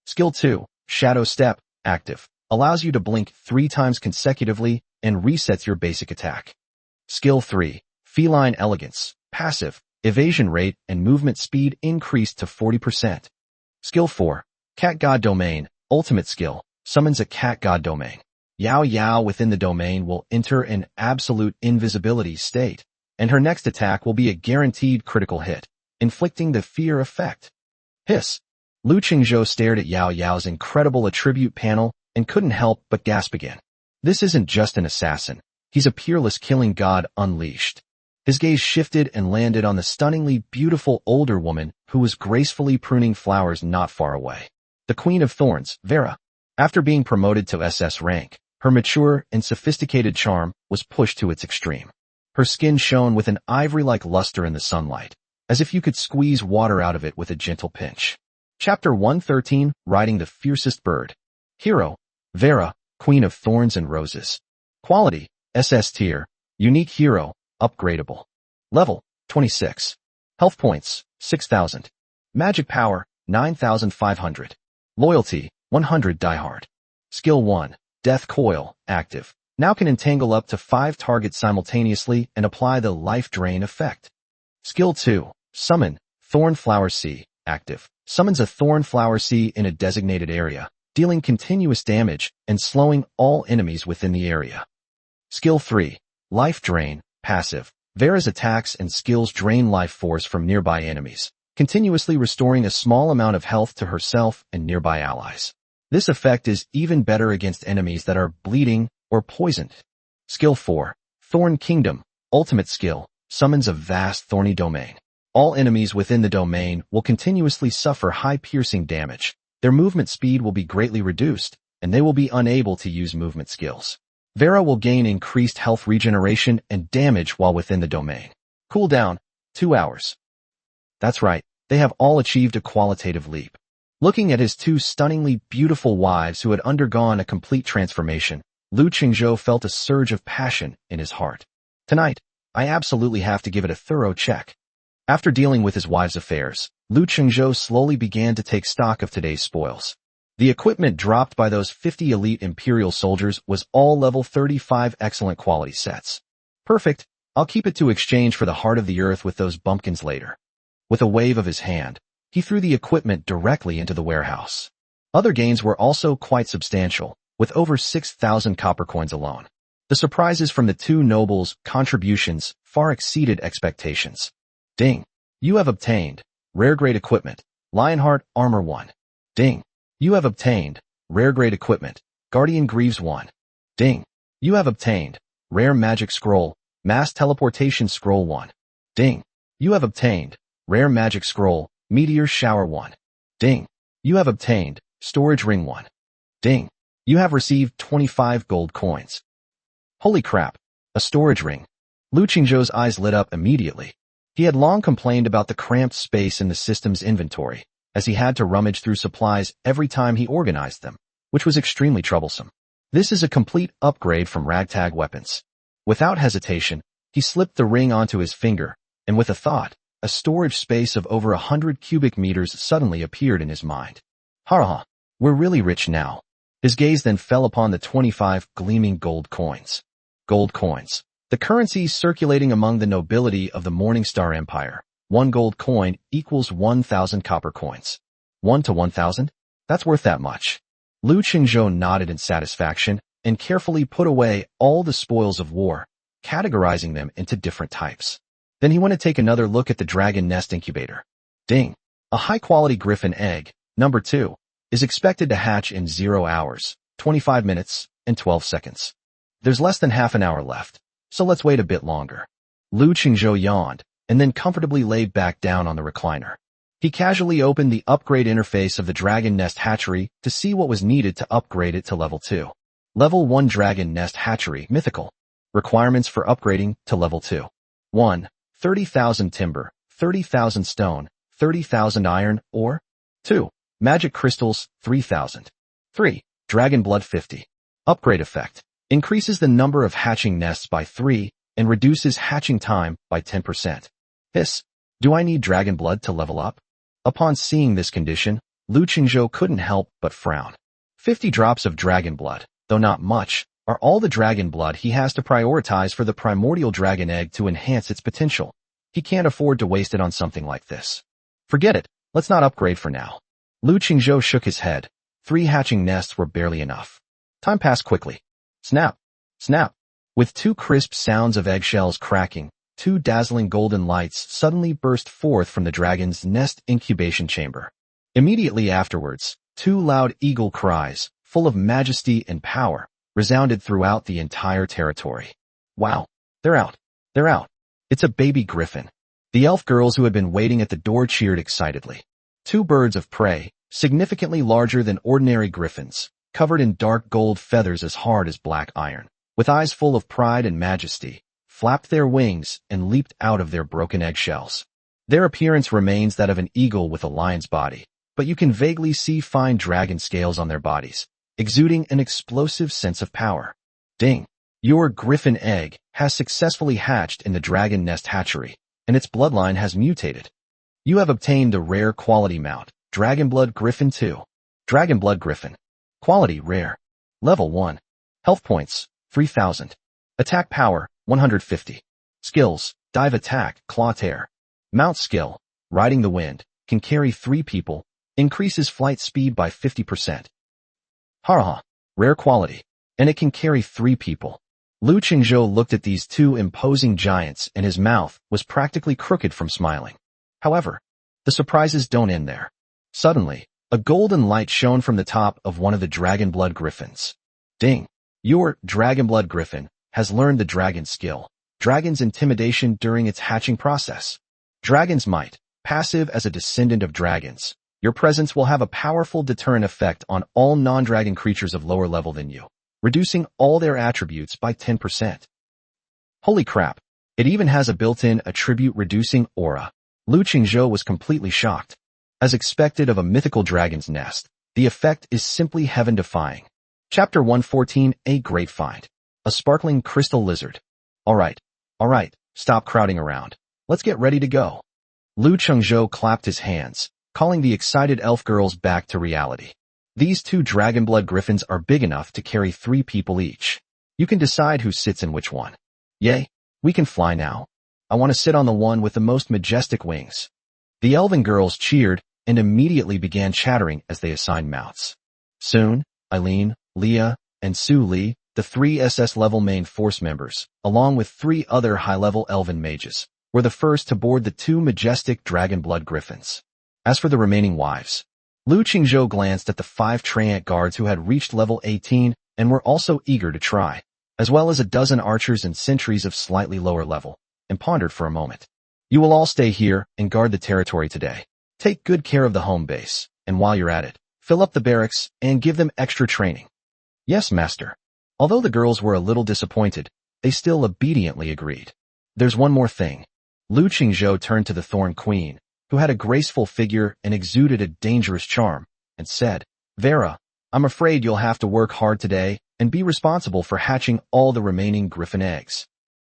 Skill 2, Shadow Step, active. Allows you to blink 3 times consecutively and resets your basic attack. Skill 3, Feline Elegance, passive. Evasion rate and movement speed increased to 40%. Skill 4, Cat God Domain, ultimate skill, summons a cat god domain. Yao Yao within the domain will enter an absolute invisibility state, and her next attack will be a guaranteed critical hit, inflicting the fear effect. Hiss. Lu Qingzhou stared at Yao Yao's incredible attribute panel and couldn't help but gasp again. This isn't just an assassin. He's a peerless killing god unleashed. His gaze shifted and landed on the stunningly beautiful older woman who was gracefully pruning flowers not far away. The Queen of Thorns, Vera. After being promoted to SS rank, her mature and sophisticated charm was pushed to its extreme. Her skin shone with an ivory-like luster in the sunlight, as if you could squeeze water out of it with a gentle pinch. Chapter 113, Riding the Fiercest Bird. Hero, Vera, Queen of Thorns and Roses. Quality, SS tier, Unique Hero, Upgradable. Level, 26. Health points, 6,000. Magic power, 9,500. Loyalty, 100 diehard. Skill 1. Death Coil, active. Now can entangle up to 5 targets simultaneously and apply the life drain effect. Skill 2. Summon, Thornflower Sea, active. Summons a Thornflower Sea in a designated area, dealing continuous damage and slowing all enemies within the area. Skill 3. Life Drain, passive. Vera's attacks and skills drain life force from nearby enemies, continuously restoring a small amount of health to herself and nearby allies. This effect is even better against enemies that are bleeding or poisoned. Skill 4. Thorn Kingdom, ultimate skill, summons a vast thorny domain. All enemies within the domain will continuously suffer high piercing damage. Their movement speed will be greatly reduced, and they will be unable to use movement skills. Vera will gain increased health regeneration and damage while within the domain. Cooldown, 2 hours. That's right, they have all achieved a qualitative leap. Looking at his 2 stunningly beautiful wives who had undergone a complete transformation, Lu Qingzhou felt a surge of passion in his heart. Tonight, I absolutely have to give it a thorough check. After dealing with his wives' affairs, Lu Qingzhou slowly began to take stock of today's spoils. The equipment dropped by those 50 elite Imperial soldiers was all level 35 excellent quality sets. Perfect, I'll keep it to exchange for the heart of the earth with those bumpkins later. With a wave of his hand, he threw the equipment directly into the warehouse. Other gains were also quite substantial, with over 6,000 copper coins alone. The surprises from the 2 nobles' contributions far exceeded expectations. Ding! You have obtained rare grade equipment, Lionheart Armor 1. Ding! You have obtained rare grade equipment, Guardian Greaves 1. Ding! You have obtained rare magic scroll, Mass Teleportation Scroll 1. Ding! You have obtained rare magic scroll, Meteor Shower 1. Ding! You have obtained Storage Ring 1. Ding! You have received 25 gold coins. Holy crap! A storage ring. Lu Qingzhou's eyes lit up immediately. He had long complained about the cramped space in the system's inventory, as he had to rummage through supplies every time he organized them, which was extremely troublesome. This is a complete upgrade from ragtag weapons. Without hesitation, he slipped the ring onto his finger, and with a thought, a storage space of over 100 cubic meters suddenly appeared in his mind. Ha! We're really rich now. His gaze then fell upon the 25 gleaming gold coins. Gold coins. The currency circulating among the nobility of the Morningstar Empire. 1 gold coin equals 1,000 copper coins. 1 to 1,000? That's worth that much. Lu Qingzhou nodded in satisfaction and carefully put away all the spoils of war, categorizing them into different types. Then he went to take another look at the dragon nest incubator. Ding! A high-quality griffin egg, number 2, is expected to hatch in 0 hours, 25 minutes, and 12 seconds. There's less than half an hour left, so let's wait a bit longer. Lu Qingzhou yawned, and then comfortably laid back down on the recliner. He casually opened the upgrade interface of the Dragon Nest Hatchery to see what was needed to upgrade it to level 2. Level 1 Dragon Nest Hatchery, Mythical. Requirements for upgrading to level 2. 1. 30,000 timber, 30,000 stone, 30,000 iron, or 2. Magic crystals, 3,000. 3. Dragon blood 50. Upgrade effect. Increases the number of hatching nests by 3 and reduces hatching time by 10%. Hiss. Do I need dragon blood to level up? Upon seeing this condition, Lu Qingzhou couldn't help but frown. 50 drops of dragon blood, though not much, are all the dragon blood he has to prioritize for the primordial dragon egg to enhance its potential. He can't afford to waste it on something like this. Forget it, let's not upgrade for now. Lu Qingzhou shook his head. 3 hatching nests were barely enough. Time passed quickly. Snap! Snap! With 2 crisp sounds of eggshells cracking, 2 dazzling golden lights suddenly burst forth from the dragon's nest incubation chamber. Immediately afterwards, 2 loud eagle cries, full of majesty and power, resounded throughout the entire territory. Wow! They're out! They're out! It's a baby griffin. The elf girls who had been waiting at the door cheered excitedly. 2 birds of prey, significantly larger than ordinary griffins, covered in dark gold feathers as hard as black iron, with eyes full of pride and majesty, flapped their wings and leaped out of their broken eggshells. Their appearance remains that of an eagle with a lion's body, but you can vaguely see fine dragon scales on their bodies, exuding an explosive sense of power. Ding! Your griffin egg has successfully hatched in the Dragon Nest Hatchery, and its bloodline has mutated. You have obtained the rare quality mount, Dragon Blood Griffin 2. Dragon Blood Griffin. Quality rare. Level 1. Health points, 3000. Attack power, 150. Skills, dive attack, claw tear. Mount skill, riding the wind, can carry 3 people, increases flight speed by 50%. Haraha, rare quality, and it can carry 3 people. Lu Qingzhou looked at these 2 imposing giants and his mouth was practically crooked from smiling. However, the surprises don't end there. Suddenly, a golden light shone from the top of one of the Dragonblood Griffins. Ding! Your Dragonblood Griffin has learned the dragon skill, Dragon's Intimidation during its hatching process. Dragon's Might, passive as a descendant of dragons. Your presence will have a powerful deterrent effect on all non-dragon creatures of lower level than you, reducing all their attributes by 10%. Holy crap! It even has a built-in attribute-reducing aura. Lu Qingzhou was completely shocked. As expected of a mythical dragon's nest, the effect is simply heaven-defying. Chapter 114, A Great Find. A sparkling crystal lizard. Alright, stop crowding around. Let's get ready to go. Lu Qingzhou clapped his hands, calling the excited elf girls back to reality. These 2 Dragonblood Griffins are big enough to carry 3 people each. You can decide who sits in which one. Yay, we can fly now. I want to sit on the one with the most majestic wings. The elven girls cheered and immediately began chattering as they assigned mounts. Soon, Eileen, Leah, and Su Li, the 3 SS-level main force members, along with 3 other high-level elven mages, were the first to board the 2 majestic Dragonblood Griffins. As for the remaining wives, Lu Qingzhou glanced at the 5 Treant guards who had reached level 18 and were also eager to try, as well as a dozen archers and sentries of slightly lower level, and pondered for a moment. You will all stay here and guard the territory today. Take good care of the home base, and while you're at it, fill up the barracks and give them extra training. Yes, master. Although the girls were a little disappointed, they still obediently agreed. There's one more thing. Lu Qingzhou turned to the Thorn Queen, who had a graceful figure and exuded a dangerous charm, and said, Vera, I'm afraid you'll have to work hard today and be responsible for hatching all the remaining griffin eggs.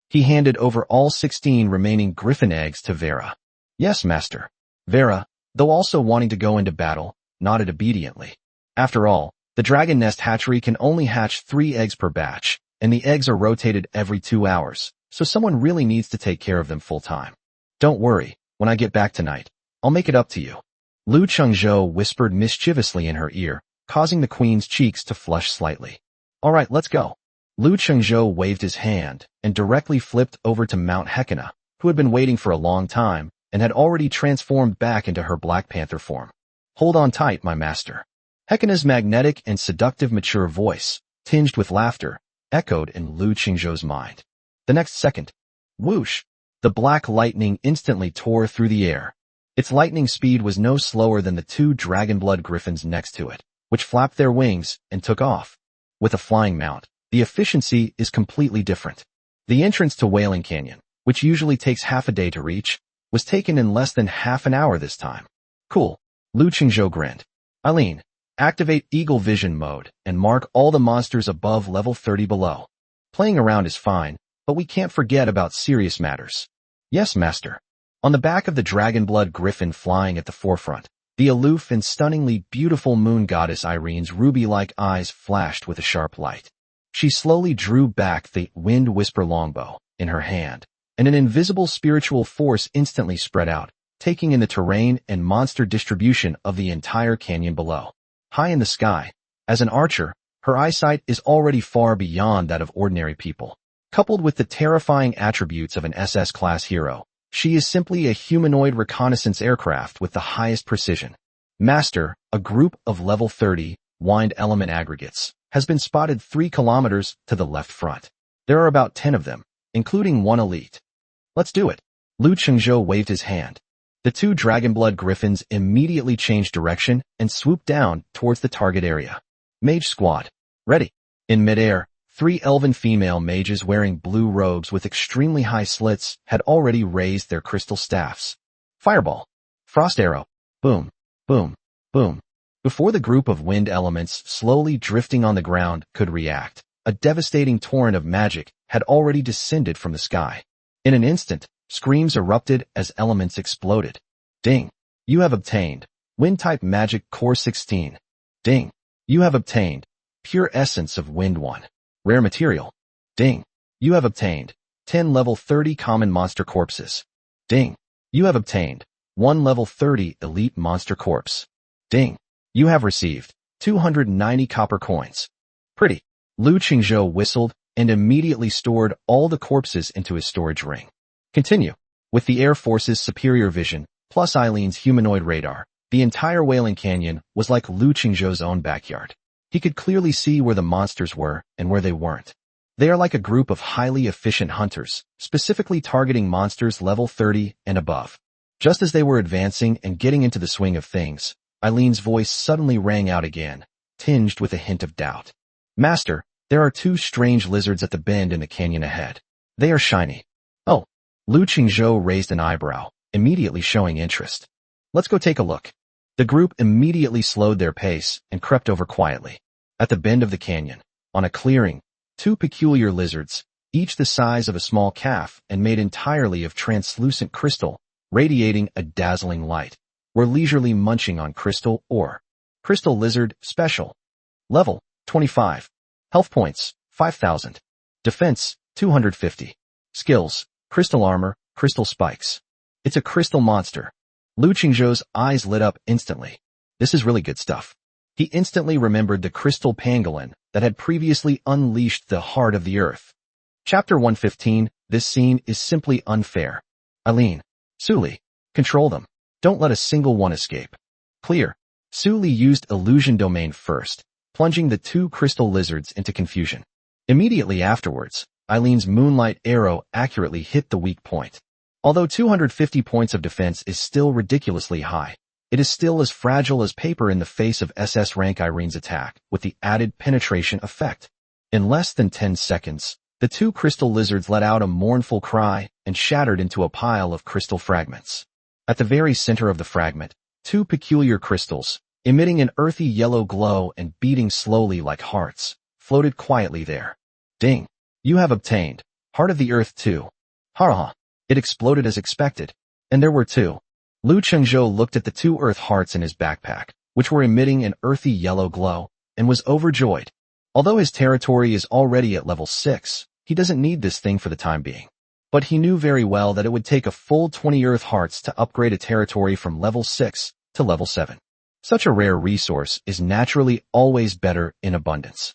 He handed over all 16 remaining griffin eggs to Vera. Yes, master. Vera, though also wanting to go into battle, nodded obediently. After all, the dragon nest hatchery can only hatch 3 eggs per batch, and the eggs are rotated every 2 hours, so someone really needs to take care of them full time. Don't worry, when I get back tonight, I'll make it up to you. Lu Qingzhou whispered mischievously in her ear, causing the queen's cheeks to flush slightly. Alright, let's go. Lu Qingzhou waved his hand and directly flipped over to Mount Hekina, who had been waiting for a long time and had already transformed back into her Black Panther form. Hold on tight, my master. Hekina's magnetic and seductive mature voice, tinged with laughter, echoed in Lu Qingzhou's mind. The next second, whoosh, the black lightning instantly tore through the air. Its lightning speed was no slower than the 2 Dragonblood Griffins next to it, which flapped their wings and took off. With a flying mount, the efficiency is completely different. The entrance to Wailing Canyon, which usually takes half a day to reach, was taken in less than half an hour this time. Cool. Lu Qingzhou grinned. Eileen, activate Eagle Vision mode and mark all the monsters above level 30 below. Playing around is fine, but we can't forget about serious matters. Yes, master. On the back of the Dragonblood Griffin flying at the forefront, the aloof and stunningly beautiful moon goddess Irene's ruby-like eyes flashed with a sharp light. She slowly drew back the Wind Whisper longbow in her hand, and an invisible spiritual force instantly spread out, taking in the terrain and monster distribution of the entire canyon below. High in the sky, as an archer, her eyesight is already far beyond that of ordinary people. Coupled with the terrifying attributes of an SS-class hero, she is simply a humanoid reconnaissance aircraft with the highest precision. Master, a group of level 30 wind element aggregates, has been spotted 3 kilometers to the left front. There are about 10 of them, including 1 elite. Let's do it. Lu Qingzhou waved his hand. The 2 Dragonblood Griffins immediately changed direction and swooped down towards the target area. Mage Squad. Ready. In midair, 3 elven female mages wearing blue robes with extremely high slits had already raised their crystal staffs. Fireball. Frost Arrow. Boom. Boom. Boom. Before the group of wind elements slowly drifting on the ground could react, a devastating torrent of magic had already descended from the sky. In an instant, screams erupted as elements exploded. Ding. You have obtained Wind-type Magic Core 16. Ding. You have obtained Pure essence of wind 1. Rare material. Ding. You have obtained 10 level 30 common monster corpses. Ding. You have obtained 1 level 30 elite monster corpse. Ding. You have received 290 copper coins. Pretty. Lu Qingzhou whistled and immediately stored all the corpses into his storage ring. Continue. With the Air Force's superior vision, plus Eileen's humanoid radar, the entire Wailing Canyon was like Lu Qingzhou's own backyard. He could clearly see where the monsters were and where they weren't. They are like a group of highly efficient hunters, specifically targeting monsters level 30 and above. Just as they were advancing and getting into the swing of things, Eileen's voice suddenly rang out again, tinged with a hint of doubt. Master, there are 2 strange lizards at the bend in the canyon ahead. They are shiny. Oh. Lu Qingzhou raised an eyebrow, immediately showing interest. Let's go take a look. The group immediately slowed their pace and crept over quietly. At the bend of the canyon, on a clearing, 2 peculiar lizards, each the size of a small calf and made entirely of translucent crystal, radiating a dazzling light, were leisurely munching on crystal ore. Crystal lizard, special. Level, 25. Health points, 5,000. Defense, 250. Skills, crystal armor, crystal spikes. It's a crystal monster. Lu Qingzhou's eyes lit up instantly. This is really good stuff. He instantly remembered the crystal pangolin that had previously unleashed the heart of the earth. Chapter 115, this scene is simply unfair. Eileen, Suli, control them. Don't let a single one escape. Clear. Suli used illusion domain first, plunging the 2 crystal lizards into confusion. Immediately afterwards, Eileen's moonlight arrow accurately hit the weak point. Although 250 points of defense is still ridiculously high, it is still as fragile as paper in the face of SS rank Irene's attack, with the added penetration effect. In less than 10 seconds, the 2 crystal lizards let out a mournful cry and shattered into a pile of crystal fragments. At the very center of the fragment, 2 peculiar crystals, emitting an earthy yellow glow and beating slowly like hearts, floated quietly there. Ding. You have obtained Heart of the Earth 2. Ha! It exploded as expected. And there were 2. Lu Qingzhou looked at the 2 earth hearts in his backpack, which were emitting an earthy yellow glow, and was overjoyed. Although his territory is already at level 6, he doesn't need this thing for the time being. But he knew very well that it would take a full 20 earth hearts to upgrade a territory from level 6 to level 7. Such a rare resource is naturally always better in abundance.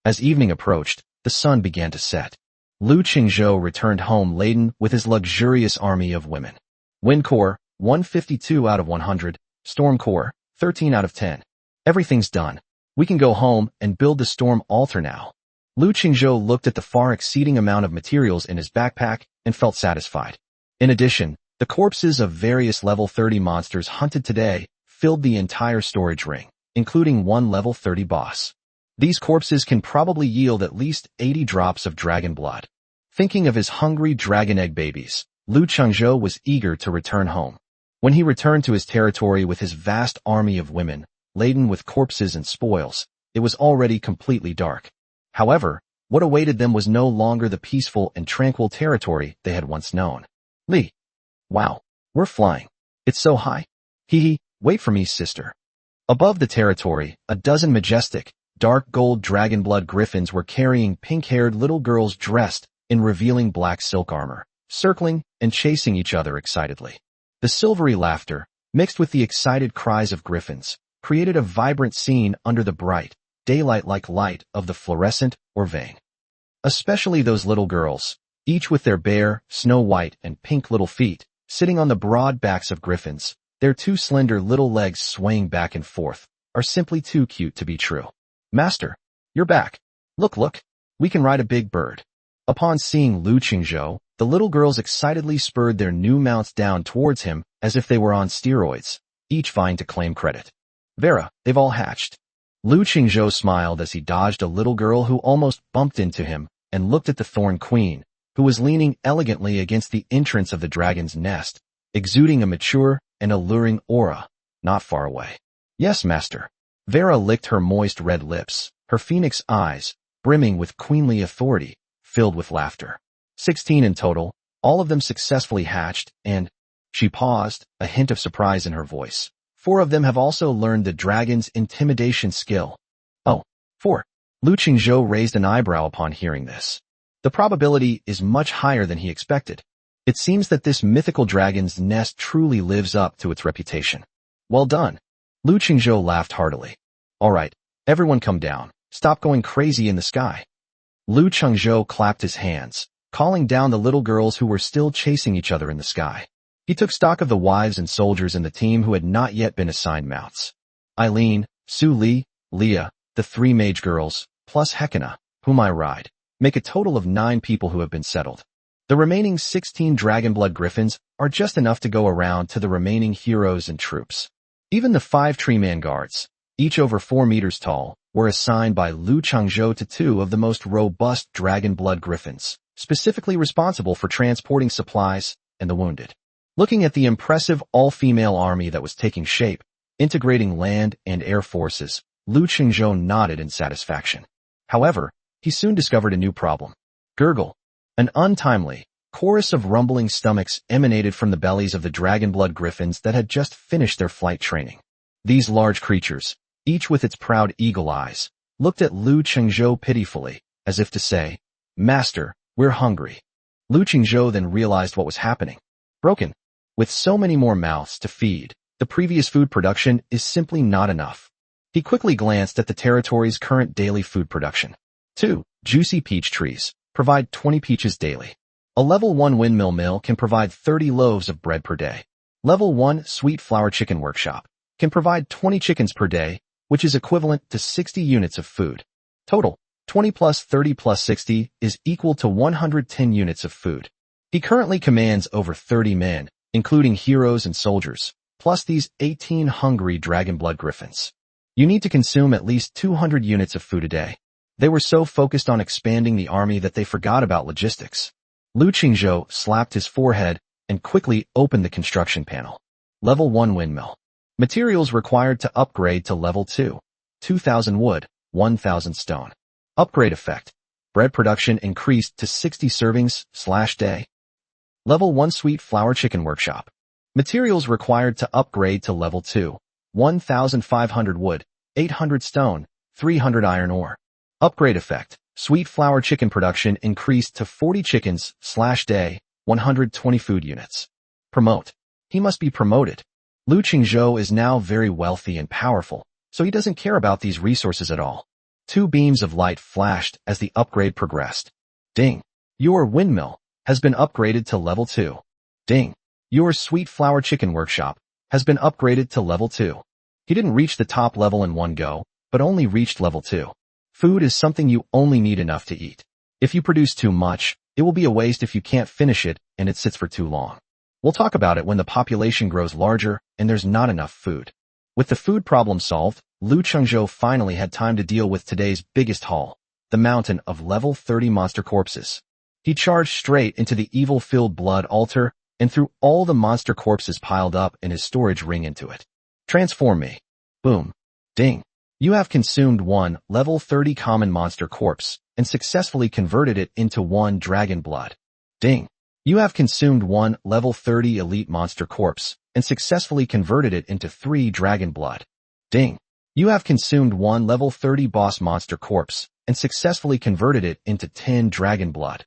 As evening approached, the sun began to set. Lu Qingzhou returned home laden with his luxurious army of women. Wind Core, 152 out of 100. Storm Core, 13 out of 10. Everything's done. We can go home and build the storm altar now. Lu Qingzhou looked at the far exceeding amount of materials in his backpack and felt satisfied. In addition, the corpses of various level 30 monsters hunted today filled the entire storage ring, including 1 level 30 boss. These corpses can probably yield at least 80 drops of dragon blood. Thinking of his hungry dragon egg babies, Lu Qingzhou was eager to return home. When he returned to his territory with his vast army of women, laden with corpses and spoils, it was already completely dark. However, what awaited them was no longer the peaceful and tranquil territory they had once known. Li. Wow. We're flying. It's so high. Hee, wait for me, sister. Above the territory, a dozen majestic, dark gold dragon blood griffins were carrying pink-haired little girls dressed in revealing black silk armor, circling and chasing each other excitedly. The silvery laughter, mixed with the excited cries of griffins, created a vibrant scene under the bright, daylight-like light of the fluorescent or vein. Especially those little girls, each with their bare, snow-white and pink little feet, sitting on the broad backs of griffins, their 2 slender little legs swaying back and forth, are simply too cute to be true. Master, you're back. Look, we can ride a big bird. Upon seeing Lu Qingzhou, the little girls excitedly spurred their new mounts down towards him as if they were on steroids, each vying to claim credit. Vera, they've all hatched. Lu Qingzhou smiled as he dodged a little girl who almost bumped into him and looked at the Thorn Queen, who was leaning elegantly against the entrance of the dragon's nest, exuding a mature and alluring aura, not far away. Yes, master. Vera licked her moist red lips, her phoenix eyes, brimming with queenly authority, filled with laughter. 16 in total, all of them successfully hatched, and she paused, a hint of surprise in her voice. 4 of them have also learned the dragon's intimidation skill. Oh, 4. Lu Qingzhou raised an eyebrow upon hearing this. The probability is much higher than he expected. It seems that this mythical dragon's nest truly lives up to its reputation. Well done. Lu Qingzhou laughed heartily. All right, everyone come down. Stop going crazy in the sky. Lu Qingzhou clapped his hands, calling down the little girls who were still chasing each other in the sky. He took stock of the wives and soldiers in the team who had not yet been assigned mounts. Eileen, Su Li, Leah, the 3 mage girls, plus Hekina, whom I ride, make a total of 9 people who have been settled. The remaining 16 Dragonblood Griffins are just enough to go around to the remaining heroes and troops. Even the 5 Tree-Man guards, each over 4 meters tall, were assigned by Lu Qingzhou to 2 of the most robust Dragonblood Griffins, specifically responsible for transporting supplies and the wounded. Looking at the impressive all-female army that was taking shape, integrating land and air forces, Lu Qingzhou nodded in satisfaction. However, he soon discovered a new problem. Gurgle. An untimely chorus of rumbling stomachs emanated from the bellies of the Dragonblood Griffins that had just finished their flight training. These large creatures, each with its proud eagle eyes, looked at Lu Qingzhou pitifully, as if to say, "Master, we're hungry." Lu Qingzhou then realized what was happening. Broken. With so many more mouths to feed, the previous food production is simply not enough. He quickly glanced at the territory's current daily food production. 2. Juicy peach trees provide 20 peaches daily. A level 1 windmill mill can provide 30 loaves of bread per day. Level 1 sweet flour chicken workshop can provide 20 chickens per day, which is equivalent to 60 units of food. Total, 20 plus 30 plus 60 is equal to 110 units of food. He currently commands over 30 men, including heroes and soldiers, plus these 18 hungry Dragonblood Griffins. You need to consume at least 200 units of food a day. They were so focused on expanding the army that they forgot about logistics. Lu Qingzhou slapped his forehead and quickly opened the construction panel. Level 1 windmill. Materials required to upgrade to level 2. 2,000 wood, 1,000 stone. Upgrade effect. Bread production increased to 60 servings/day. Level 1 sweet flour chicken workshop. Materials required to upgrade to level 2. 1,500 wood, 800 stone, 300 iron ore. Upgrade effect. Sweet flour chicken production increased to 40 chickens/day, 120 food units. Promote. He must be promoted. Lu Qingzhou is now very wealthy and powerful, so he doesn't care about these resources at all. 2 beams of light flashed as the upgrade progressed. Ding. Your windmill has been upgraded to level 2. Ding. Your sweet flour chicken workshop has been upgraded to level 2. He didn't reach the top level in one go, but only reached level 2. Food is something you only need enough to eat. If you produce too much, it will be a waste if you can't finish it and it sits for too long. We'll talk about it when the population grows larger and there's not enough food. With the food problem solved, Lu Qingzhou finally had time to deal with today's biggest haul, the mountain of level 30 monster corpses. He charged straight into the evil-filled blood altar and threw all the monster corpses piled up in his storage ring into it. Transform me. Boom. Ding. You have consumed 1 level 30 common monster corpse and successfully converted it into 1 dragon blood. Ding. You have consumed 1 level 30 elite monster corpse and successfully converted it into 3 dragon blood. Ding. You have consumed 1 level 30 boss monster corpse and successfully converted it into 10 dragon blood.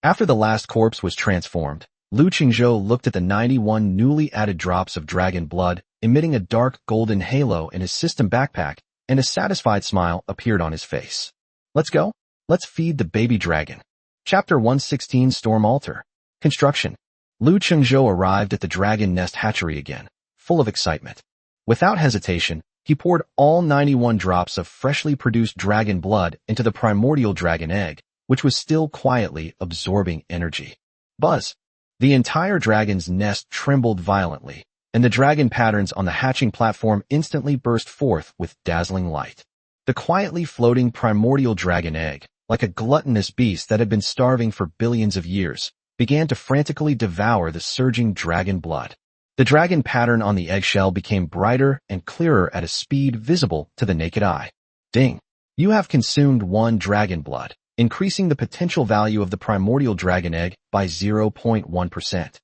After the last corpse was transformed, Lu Qingzhou looked at the 91 newly added drops of dragon blood, emitting a dark golden halo in his system backpack, and a satisfied smile appeared on his face. Let's go. Let's feed the baby dragon. Chapter 116 Storm Altar. Construction. Lu Qingzhou arrived at the dragon nest hatchery again, full of excitement. Without hesitation, he poured all 91 drops of freshly produced dragon blood into the primordial dragon egg, which was still quietly absorbing energy. Buzz. The entire dragon's nest trembled violently, and the dragon patterns on the hatching platform instantly burst forth with dazzling light. The quietly floating primordial dragon egg, like a gluttonous beast that had been starving for billions of years, began to frantically devour the surging dragon blood. The dragon pattern on the eggshell became brighter and clearer at a speed visible to the naked eye. Ding. You have consumed 1 dragon blood, increasing the potential value of the primordial dragon egg by 0.1%.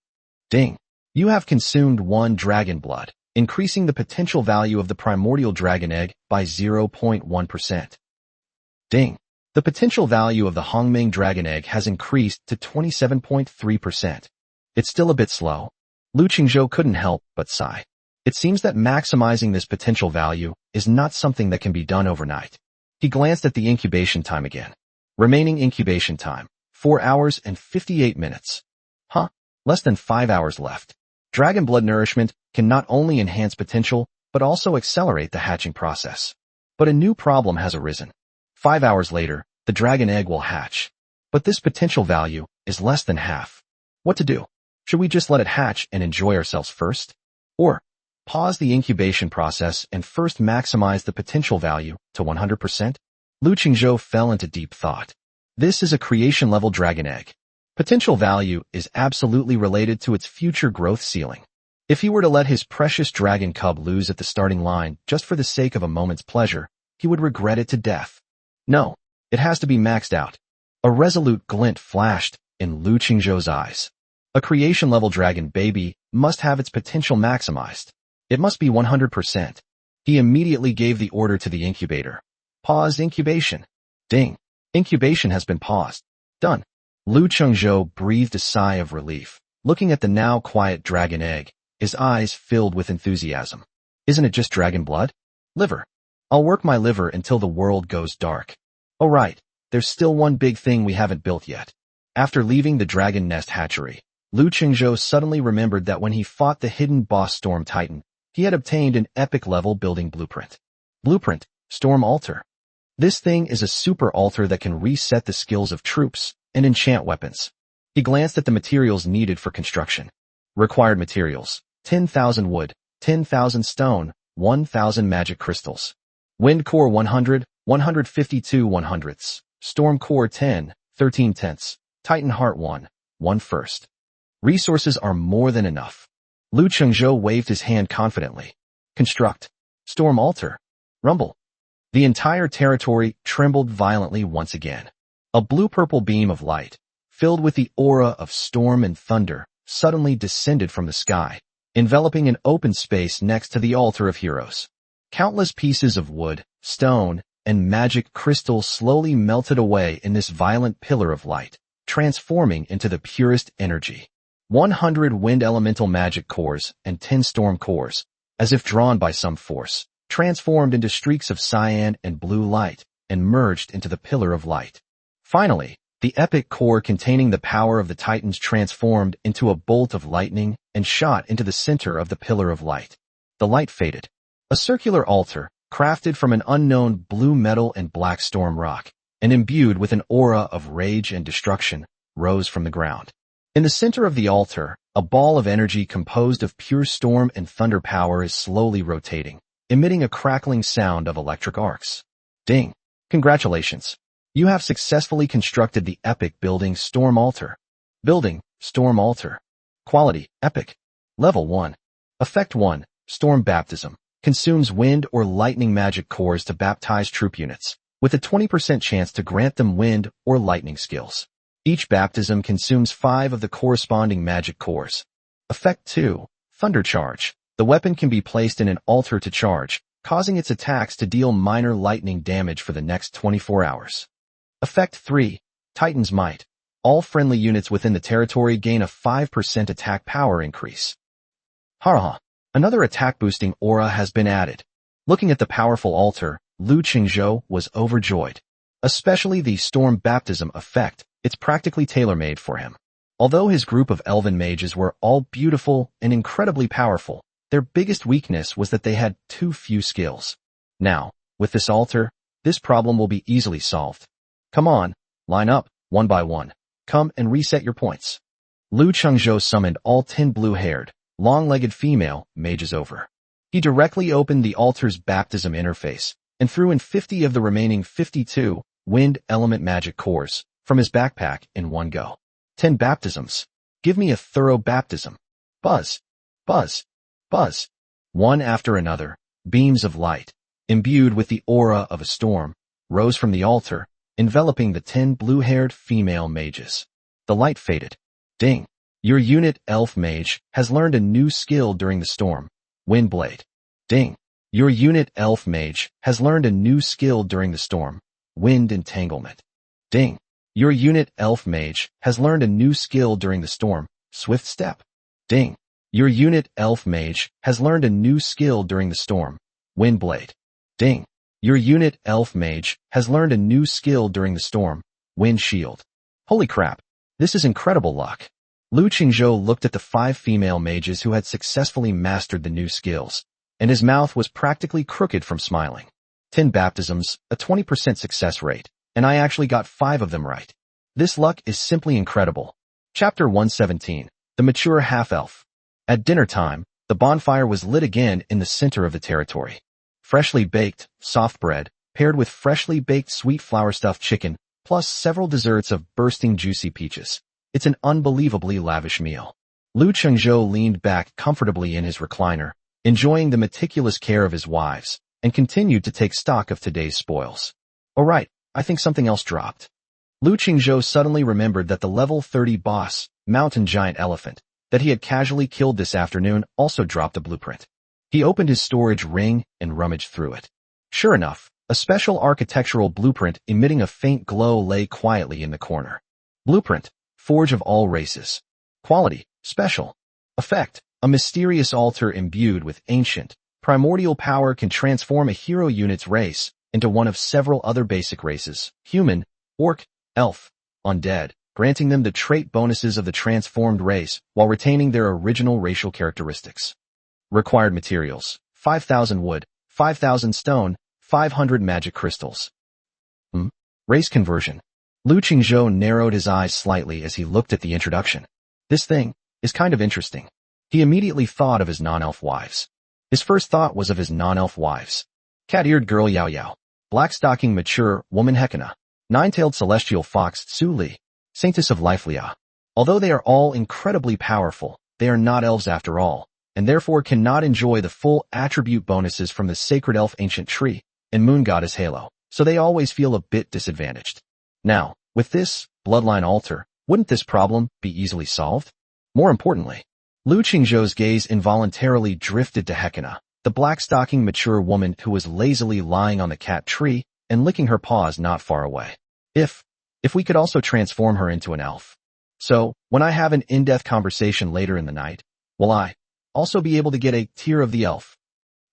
Ding. You have consumed 1 dragon blood, increasing the potential value of the primordial dragon egg by 0.1%. Ding. The potential value of the Hongming Dragon Egg has increased to 27.3%. It's still a bit slow. Lu Qingzhou couldn't help but sigh. It seems that maximizing this potential value is not something that can be done overnight. He glanced at the incubation time again. Remaining incubation time, 4 hours and 58 minutes. Huh? Less than 5 hours left. Dragon blood nourishment can not only enhance potential, but also accelerate the hatching process. But a new problem has arisen. 5 hours later, the dragon egg will hatch. But this potential value is less than half. What to do? Should we just let it hatch and enjoy ourselves first? Or pause the incubation process and first maximize the potential value to 100%? Lu Qingzhou fell into deep thought. This is a creation-level dragon egg. Potential value is absolutely related to its future growth ceiling. If he were to let his precious dragon cub lose at the starting line just for the sake of a moment's pleasure, he would regret it to death. No, it has to be maxed out. A resolute glint flashed in Lu Qingzhou's eyes. A creation-level dragon baby must have its potential maximized. It must be 100%. He immediately gave the order to the incubator. Pause incubation. Ding. Incubation has been paused. Done. Lu Qingzhou breathed a sigh of relief, looking at the now quiet dragon egg, his eyes filled with enthusiasm. Isn't it just dragon blood? Liver. I'll work my liver until the world goes dark. Oh right, there's still one big thing we haven't built yet. After leaving the dragon nest hatchery, Lu Qingzhou suddenly remembered that when he fought the hidden boss Storm Titan, he had obtained an epic-level building blueprint. Blueprint, Storm Altar. This thing is a super altar that can reset the skills of troops and enchant weapons. He glanced at the materials needed for construction. Required materials, 10,000 wood, 10,000 stone, 1,000 magic crystals. Wind core 100, 152 100ths. Storm core 10, 13 tenths. Titan heart 1 first. Resources are more than enough. Lu Qingzhou waved his hand confidently. Construct. Storm altar. Rumble. The entire territory trembled violently once again. A blue-purple beam of light, filled with the aura of storm and thunder, suddenly descended from the sky, enveloping an open space next to the altar of heroes. Countless pieces of wood, stone, and magic crystal slowly melted away in this violent pillar of light, transforming into the purest energy. 100 wind elemental magic cores and 10 storm cores, as if drawn by some force, transformed into streaks of cyan and blue light and merged into the pillar of light. Finally, the epic core containing the power of the Titans transformed into a bolt of lightning and shot into the center of the pillar of light. The light faded. A circular altar, crafted from an unknown blue metal and black storm rock, and imbued with an aura of rage and destruction, rose from the ground. In the center of the altar, a ball of energy composed of pure storm and thunder power is slowly rotating, emitting a crackling sound of electric arcs. Ding! Congratulations! You have successfully constructed the epic building Storm Altar. Building, Storm Altar. Quality, Epic. Level 1. Effect 1, Storm Baptism. Consumes wind or lightning magic cores to baptize troop units, with a 20% chance to grant them wind or lightning skills. Each baptism consumes 5 of the corresponding magic cores. Effect 2, Thunder Charge. The weapon can be placed in an altar to charge, causing its attacks to deal minor lightning damage for the next 24 hours. Effect 3, Titan's Might. All friendly units within the territory gain a 5% attack power increase. Haraha. Another attack-boosting aura has been added. Looking at the powerful altar, Lu Qingzhou was overjoyed. Especially the Storm Baptism effect, it's practically tailor-made for him. Although his group of elven mages were all beautiful and incredibly powerful, their biggest weakness was that they had too few skills. Now, with this altar, this problem will be easily solved. Come on, line up, one by one. Come and reset your points. Lu Qingzhou summoned all 10 blue-haired, long-legged female mages over. He directly opened the altar's baptism interface and threw in 50 of the remaining 52 wind element magic cores from his backpack in one go. 10 baptisms. Give me a thorough baptism. Buzz. Buzz. Buzz. One after another, beams of light, imbued with the aura of a storm, rose from the altar, enveloping the 10 blue-haired female mages. The light faded. Ding. Your unit, Elf Mage, has learned a new skill during the storm. Windblade. Ding. Your unit, Elf Mage, has learned a new skill during the storm. Wind Entanglement. Ding. Your unit, Elf Mage, has learned a new skill during the storm, Swift Step. Ding. Your unit, Elf Mage, has learned a new skill during the storm, Wind Blade. Ding. Your unit, Elf Mage, has learned a new skill during the storm, Wind Shield. Holy crap. This is incredible luck. Lu Qingzhou looked at the 5 female mages who had successfully mastered the new skills, and his mouth was practically crooked from smiling. 10 baptisms, a 20% success rate, and I actually got 5 of them right. This luck is simply incredible. Chapter 117. The Mature Half-Elf. At dinner time, the bonfire was lit again in the center of the territory. Freshly baked, soft bread, paired with freshly baked sweet flour-stuffed chicken, plus several desserts of bursting juicy peaches. It's an unbelievably lavish meal. Lu Qingzhou leaned back comfortably in his recliner, enjoying the meticulous care of his wives, and continued to take stock of today's spoils. Oh right, I think something else dropped. Lu Qingzhou suddenly remembered that the level 30 boss, Mountain Giant Elephant, that he had casually killed this afternoon also dropped a blueprint. He opened his storage ring and rummaged through it. Sure enough, a special architectural blueprint emitting a faint glow lay quietly in the corner. Blueprint. Forge of all races. Quality, special. Effect, a mysterious altar imbued with ancient, primordial power can transform a hero unit's race into one of several other basic races, human, orc, elf, undead, granting them the trait bonuses of the transformed race while retaining their original racial characteristics. Required materials, 5,000 wood, 5,000 stone, 500 magic crystals. Race conversion. Lu Qingzhou narrowed his eyes slightly as he looked at the introduction. This thing is kind of interesting. He immediately thought of his non-elf wives. His first thought was of his non-elf wives. Cat-eared girl Yao Yao, black-stocking mature woman Hekina, nine-tailed celestial fox Su Li, saintess of life Lia. Although they are all incredibly powerful, they are not elves after all, and therefore cannot enjoy the full attribute bonuses from the sacred elf ancient tree and moon goddess halo, so they always feel a bit disadvantaged. Now, with this bloodline altar, wouldn't this problem be easily solved? More importantly, Lu Qingzhou's gaze involuntarily drifted to Hekina, the black-stocking mature woman who was lazily lying on the cat tree and licking her paws not far away. If we could also transform her into an elf. So, when I have an in-depth conversation later in the night, will I also be able to get a tear of the elf?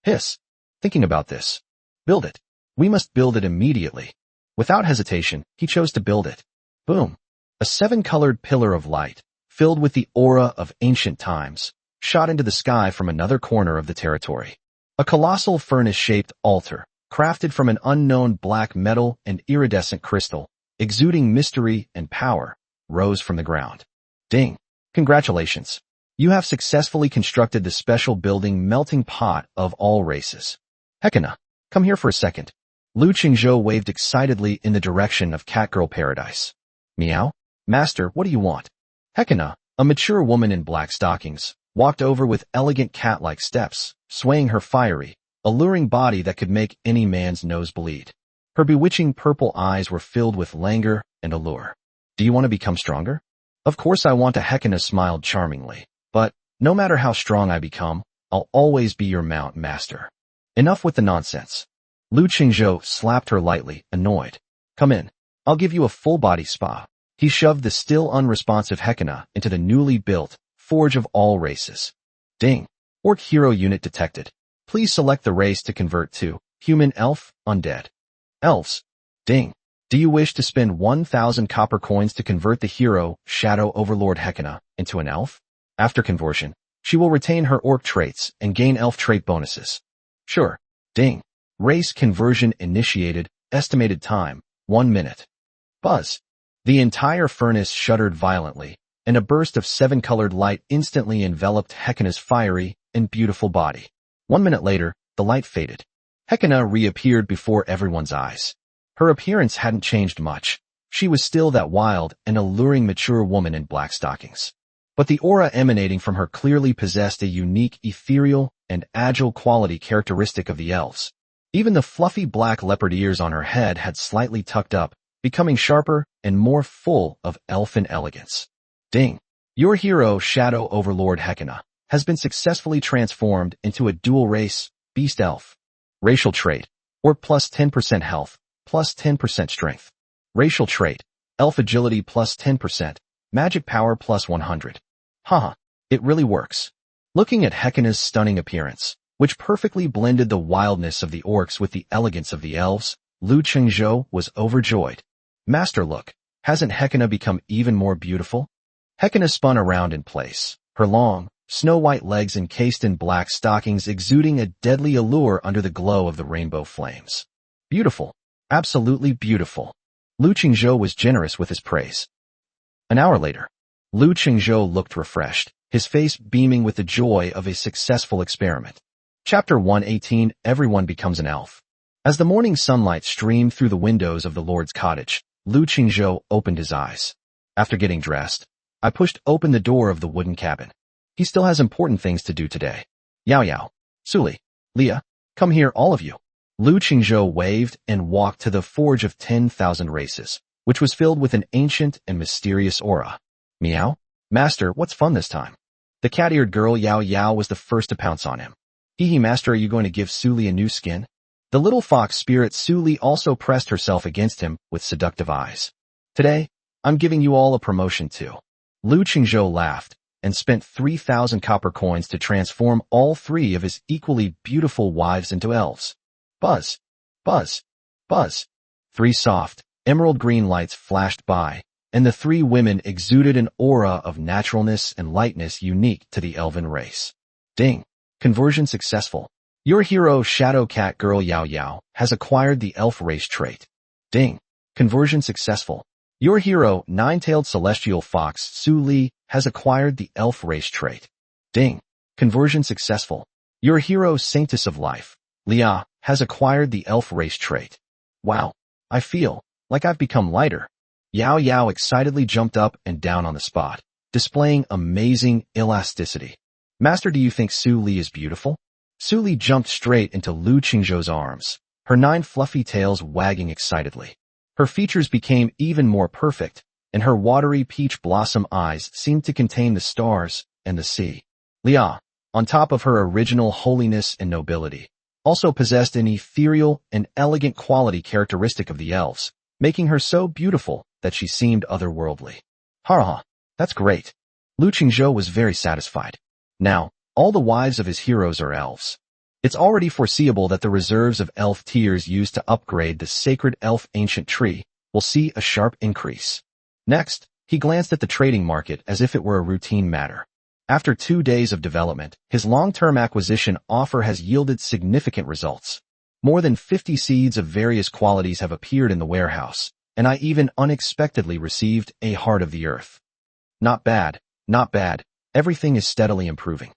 Hiss. Thinking about this. Build it. We must build it immediately. Without hesitation, he chose to build it. Boom. A 7-colored pillar of light, filled with the aura of ancient times, shot into the sky from another corner of the territory. A colossal furnace-shaped altar, crafted from an unknown black metal and iridescent crystal, exuding mystery and power, rose from the ground. Ding. Congratulations. You have successfully constructed the special building melting pot of all races. Hekina, come here for a second. Lu Qingzhou waved excitedly in the direction of Catgirl Paradise. Meow? Master, what do you want? Hekina, a mature woman in black stockings, walked over with elegant cat-like steps, swaying her fiery, alluring body that could make any man's nose bleed. Her bewitching purple eyes were filled with languor and allure. Do you want to become stronger? Of course I want to. Hekina smiled charmingly. But, no matter how strong I become, I'll always be your mount, master. Enough with the nonsense. Lu Qingzhou slapped her lightly, annoyed. Come in. I'll give you a full-body spa. He shoved the still unresponsive Hekina into the newly built Forge of all races. Ding. Orc hero unit detected. Please select the race to convert to human, elf, undead. Elves. Ding. Do you wish to spend 1,000 copper coins to convert the hero, Shadow Overlord Hekina, into an elf? After conversion, she will retain her orc traits and gain elf trait bonuses. Sure. Ding. Race conversion initiated. Estimated time, 1 minute. Buzz. The entire furnace shuddered violently, and a burst of 7-colored light instantly enveloped Hekina's fiery and beautiful body. 1 minute later, the light faded. Hekina reappeared before everyone's eyes. Her appearance hadn't changed much. She was still that wild and alluring mature woman in black stockings. But the aura emanating from her clearly possessed a unique, ethereal, and agile quality characteristic of the elves. Even the fluffy black leopard ears on her head had slightly tucked up, becoming sharper and more full of elfin elegance. Ding. Your hero, Shadow Overlord Hekina, has been successfully transformed into a dual-race, beast elf. Racial trait, or plus 10% health, plus 10% strength. Racial trait, elf agility plus 10%, magic power plus 100. Haha, it really works. Looking at Hekena's stunning appearance, which perfectly blended the wildness of the orcs with the elegance of the elves, Lu Qingzhou was overjoyed. Master, look, hasn't Hekena become even more beautiful? Hekena spun around in place, her long, snow-white legs encased in black stockings exuding a deadly allure under the glow of the rainbow flames. Beautiful, absolutely beautiful. Lu Qingzhou was generous with his praise. An hour later, Lu Qingzhou looked refreshed, his face beaming with the joy of a successful experiment. Chapter 118, Everyone Becomes an Elf. As the morning sunlight streamed through the windows of the Lord's cottage, Lu Qingzhou opened his eyes. After getting dressed, I pushed open the door of the wooden cabin. He still has important things to do today. Yao Yao, Suli, Leah, come here all of you. Lu Qingzhou waved and walked to the Forge of 10,000 Races, which was filled with an ancient and mysterious aura. Meow? Master, what's fun this time? The cat-eared girl Yao Yao was the first to pounce on him. Hee Master, are you going to give Suli a new skin? The little fox spirit Suli also pressed herself against him with seductive eyes. Today, I'm giving you all a promotion too. Lu Qingzhou laughed and spent 3,000 copper coins to transform all three of his equally beautiful wives into elves. Buzz, buzz, buzz. 3 soft, emerald green lights flashed by, and the 3 women exuded an aura of naturalness and lightness unique to the elven race. Ding. Conversion successful. Your hero Shadow Cat Girl Yao Yao has acquired the elf race trait. Ding. Conversion successful. Your hero Nine-Tailed Celestial Fox Su Li has acquired the elf race trait. Ding. Conversion successful. Your hero Saintess of Life, Lia, has acquired the elf race trait. Wow. I feel like I've become lighter. Yao Yao excitedly jumped up and down on the spot, displaying amazing elasticity. Master, do you think Su Li is beautiful? Su Li jumped straight into Lu Qingzhou's arms, her 9 fluffy tails wagging excitedly. Her features became even more perfect, and her watery peach blossom eyes seemed to contain the stars and the sea. Lia, on top of her original holiness and nobility, also possessed an ethereal and elegant quality characteristic of the elves, making her so beautiful that she seemed otherworldly. Ha, that's great. Lu Qingzhou was very satisfied. Now, all the wives of his heroes are elves. It's already foreseeable that the reserves of elf tears used to upgrade the sacred elf ancient tree will see a sharp increase. Next, he glanced at the trading market as if it were a routine matter. After 2 days of development, his long-term acquisition offer has yielded significant results. More than 50 seeds of various qualities have appeared in the warehouse, and I even unexpectedly received a Heart of the Earth. Not bad, not bad. Everything is steadily improving.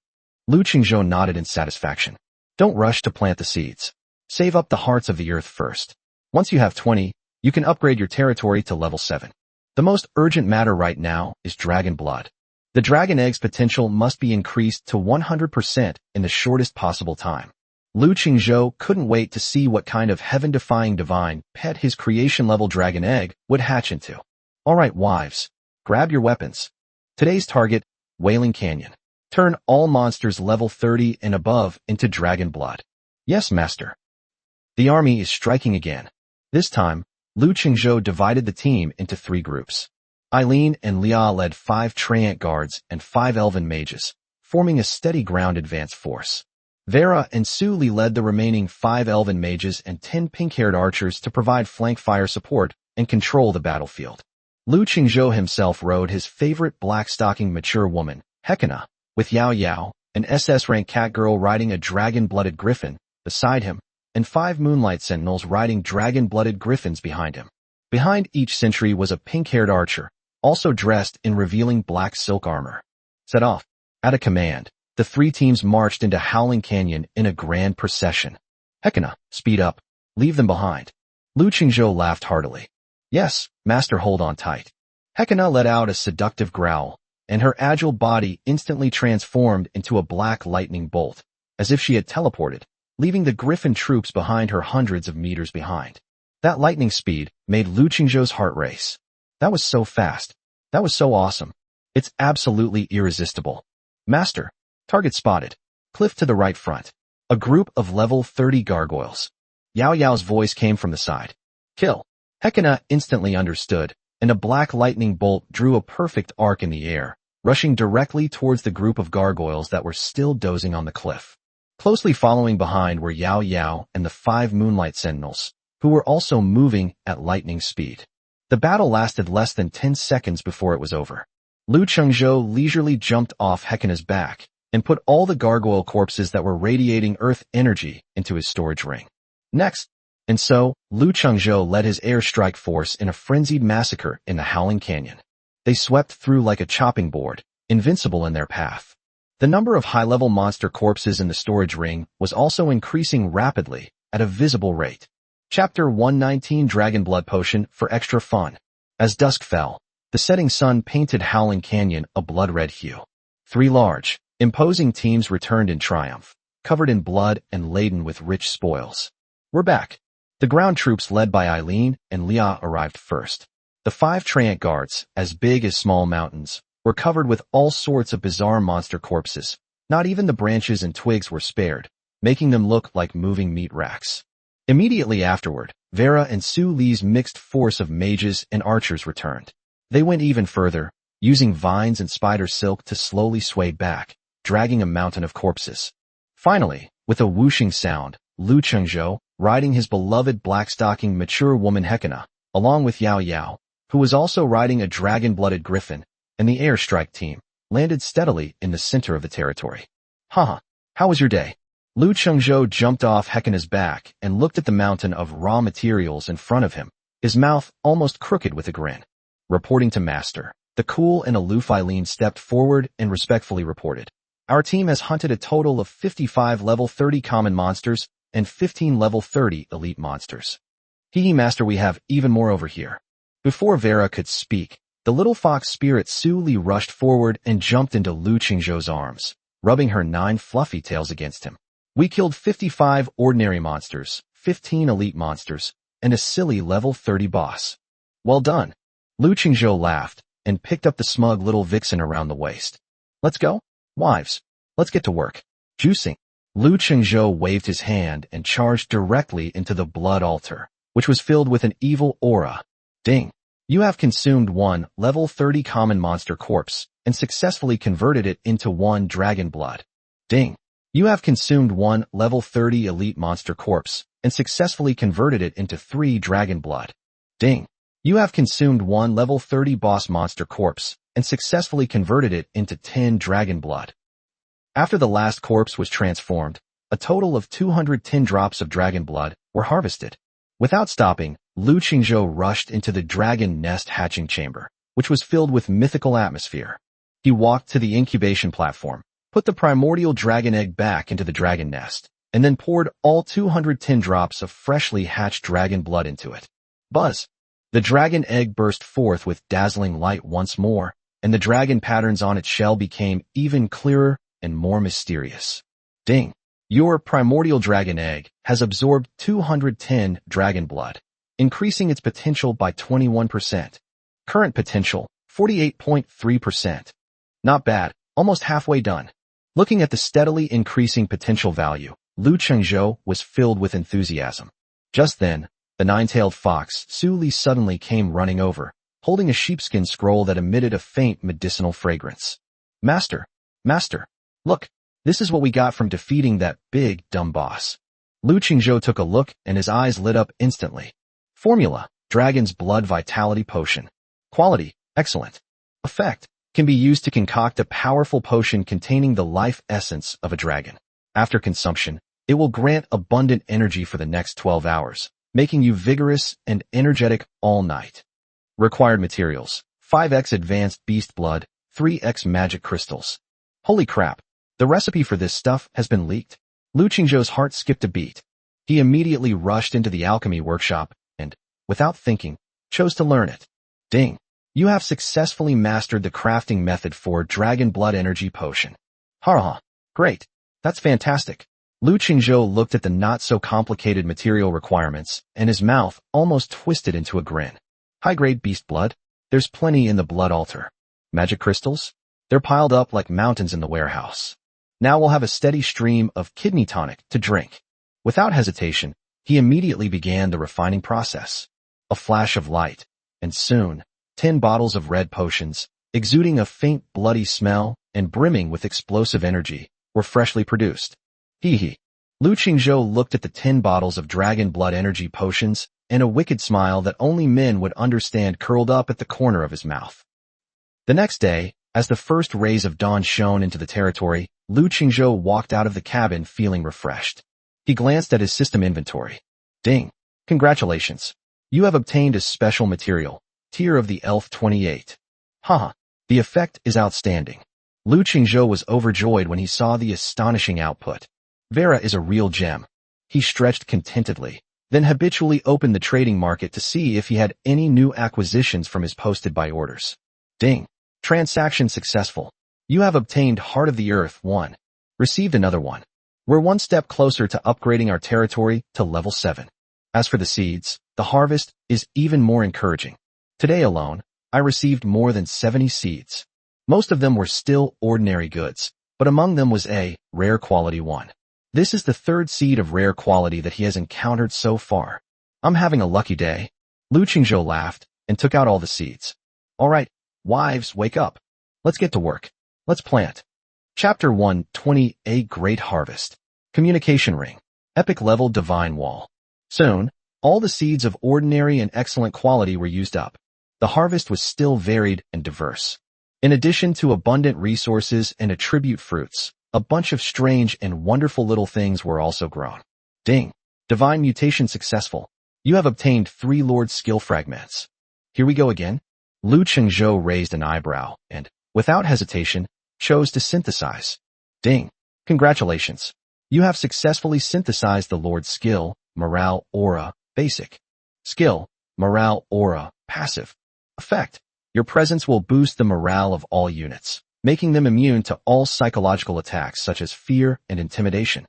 Lu Qingzhou nodded in satisfaction. Don't rush to plant the seeds. Save up the Hearts of the Earth first. Once you have 20, you can upgrade your territory to level 7. The most urgent matter right now is dragon blood. The dragon egg's potential must be increased to 100% in the shortest possible time. Lu Qingzhou couldn't wait to see what kind of heaven-defying divine pet his creation-level dragon egg would hatch into. Alright, wives, grab your weapons. Today's target, Wailing Canyon. Turn all monsters level 30 and above into dragon blood. Yes, master. The army is striking again. This time, Lu Qingzhou divided the team into 3 groups. Eileen and Lia led 5 Treant guards and 5 elven mages, forming a steady ground advance force. Vera and Su Li led the remaining 5 elven mages and 10 pink-haired archers to provide flank fire support and control the battlefield. Lu Qingzhou himself rode his favorite black-stocking mature woman, Hekena, with Yao Yao, an SS-rank cat girl riding a dragon-blooded griffin beside him, and 5 moonlight sentinels riding dragon-blooded griffins behind him. Behind each sentry was a pink-haired archer, also dressed in revealing black silk armor. Set off. At a command, the 3 teams marched into Howling Canyon in a grand procession. Hekena, speed up. Leave them behind. Lu Qingzhou laughed heartily. Yes, master, hold on tight. Hekena let out a seductive growl, and her agile body instantly transformed into a black lightning bolt, as if she had teleported, leaving the griffin troops behind her hundreds of meters behind. That lightning speed made Lu Qingzhou's heart race. That was so fast. That was so awesome. It's absolutely irresistible. Master, target spotted. Cliff to the right front. A group of level 30 gargoyles. Yao Yao's voice came from the side. Kill. Hekina instantly understood, and a black lightning bolt drew a perfect arc in the air, rushing directly towards the group of gargoyles that were still dozing on the cliff. Closely following behind were Yao Yao and the 5 Moonlight Sentinels, who were also moving at lightning speed. The battle lasted less than 10 seconds before it was over. Lu Chengzhou leisurely jumped off Hekina's back and put all the gargoyle corpses that were radiating earth energy into his storage ring. Next, and so, Lu Chengzhou led his airstrike force in a frenzied massacre in the Howling Canyon. They swept through like a chopping board, invincible in their path. The number of high-level monster corpses in the storage ring was also increasing rapidly at a visible rate. Chapter 119 Dragon Blood Potion for extra fun. As dusk fell, the setting sun painted Howling Canyon a blood-red hue. 3 large, imposing teams returned in triumph, covered in blood and laden with rich spoils. We're back. The ground troops led by Eileen and Lia arrived first. The 5 Treant guards, as big as small mountains, were covered with all sorts of bizarre monster corpses. Not even the branches and twigs were spared, making them look like moving meat racks. Immediately afterward, Vera and Su Li's mixed force of mages and archers returned. They went even further, using vines and spider silk to slowly sway back, dragging a mountain of corpses. Finally, with a whooshing sound, Lu Chengzhou, riding his beloved black-stocking mature woman Hekina, along with Yao Yao, who was also riding a dragon-blooded griffin, and the airstrike team, landed steadily in the center of the territory. Haha, how was your day? Lu Chengzhou jumped off Hekina's back and looked at the mountain of raw materials in front of him, his mouth almost crooked with a grin. Reporting to Master, the cool and aloof Eileen stepped forward and respectfully reported. Our team has hunted a total of 55 level 30 common monsters and 15 level 30 elite monsters. Hee Master, we have even more over here. Before Vera could speak, the little fox spirit Su Li rushed forward and jumped into Lu Chengzhou's arms, rubbing her 9 fluffy tails against him. We killed 55 ordinary monsters, 15 elite monsters, and a silly level 30 boss. Well done. Lu Chengzhou laughed and picked up the smug little vixen around the waist. Let's go, wives. Let's get to work. Juicing. Lu Chengzhou waved his hand and charged directly into the blood altar, which was filled with an evil aura. Ding. You have consumed 1 level 30 common monster corpse and successfully converted it into 1 dragon blood. Ding. You have consumed 1 level 30 elite monster corpse and successfully converted it into 3 dragon blood. Ding. You have consumed 1 level 30 boss monster corpse and successfully converted it into 10 dragon blood. After the last corpse was transformed, a total of 210 drops of dragon blood were harvested. Without stopping, Lu Chengzhou rushed into the dragon nest hatching chamber, which was filled with mythical atmosphere. He walked to the incubation platform, put the primordial dragon egg back into the dragon nest, and then poured all 210 drops of freshly hatched dragon blood into it. Buzz! The dragon egg burst forth with dazzling light once more, and the dragon patterns on its shell became even clearer and more mysterious. Ding! Your primordial dragon egg has absorbed 210 dragon blood, increasing its potential by 21%. Current potential, 48.3%. Not bad, almost halfway done. Looking at the steadily increasing potential value, Lu Chengzhou was filled with enthusiasm. Just then, the 9-tailed fox, Su Li, suddenly came running over, holding a sheepskin scroll that emitted a faint medicinal fragrance. Master! Master! Look! This is what we got from defeating that big, dumb boss. Lu Chengzhou took a look and his eyes lit up instantly. Formula: Dragon's Blood Vitality Potion. Quality: excellent. Effect: can be used to concoct a powerful potion containing the life essence of a dragon. After consumption, it will grant abundant energy for the next 12 hours, making you vigorous and energetic all night. Required materials: 5x advanced beast blood, 3x magic crystals. Holy crap! The recipe for this stuff has been leaked. Lu Chengzhou's heart skipped a beat. He immediately rushed into the alchemy workshop and, without thinking, chose to learn it. Ding! You have successfully mastered the crafting method for Dragon Blood Energy Potion. Ha! Great! That's fantastic. Lu Chengzhou looked at the not-so-complicated material requirements, and his mouth almost twisted into a grin. High-grade beast blood? There's plenty in the blood altar. Magic crystals? They're piled up like mountains in the warehouse. Now we'll have a steady stream of kidney tonic to drink. Without hesitation, he immediately began the refining process. A flash of light, and soon, 10 bottles of red potions, exuding a faint bloody smell and brimming with explosive energy, were freshly produced. Hee hee. Lu Qingzhou looked at the 10 bottles of dragon blood energy potions, and a wicked smile that only men would understand curled up at the corner of his mouth. The next day, as the first rays of dawn shone into the territory, Lu Qingzhou walked out of the cabin feeling refreshed. He glanced at his system inventory. Ding! Congratulations! You have obtained a special material, tier of the Elf 28. Haha, the effect is outstanding. Lu Qingzhou was overjoyed when he saw the astonishing output. Vera is a real gem. He stretched contentedly, then habitually opened the trading market to see if he had any new acquisitions from his posted buy orders. Ding! Transaction successful. You have obtained Heart of the Earth 1. Received another one. We're one step closer to upgrading our territory to level 7. As for the seeds, the harvest is even more encouraging. Today alone, I received more than 70 seeds. Most of them were still ordinary goods, but among them was a rare quality one. This is the third seed of rare quality that he has encountered so far. I'm having a lucky day. Lu Qingzhou laughed and took out all the seeds. All right, wives, wake up. Let's get to work. Let's plant. Chapter 120, A Great Harvest. Communication Ring. Epic Level Divine Wall. Soon, all the seeds of ordinary and excellent quality were used up. The harvest was still varied and diverse. In addition to abundant resources and attribute fruits, a bunch of strange and wonderful little things were also grown. Ding! Divine mutation successful. You have obtained 3 Lord skill fragments. Here we go again. Lu Qingzhou raised an eyebrow and, without hesitation, chose to synthesize. Ding! Congratulations. You have successfully synthesized the Lord skill, Morale Aura, Basic. Skill, Morale Aura, Passive. Effect. Your presence will boost the morale of all units, making them immune to all psychological attacks such as fear and intimidation.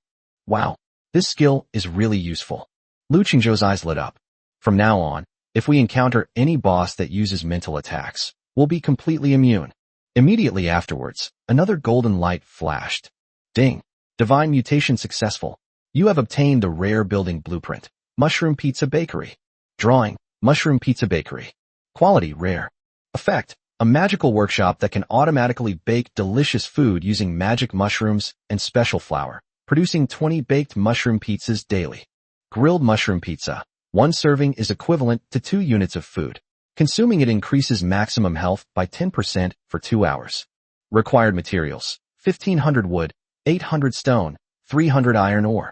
Wow, this skill is really useful. Lu Qingzhou's eyes lit up. From now on, if we encounter any boss that uses mental attacks, we'll be completely immune. Immediately afterwards, another golden light flashed. Ding! Divine mutation successful. You have obtained the rare building blueprint, Mushroom Pizza Bakery. Drawing, Mushroom Pizza Bakery. Quality, rare. Effect, a magical workshop that can automatically bake delicious food using magic mushrooms and special flour, producing 20 baked mushroom pizzas daily. Grilled mushroom pizza. 1 serving is equivalent to 2 units of food. Consuming it increases maximum health by 10% for 2 hours. Required materials, 1,500 wood, 800 stone, 300 iron ore.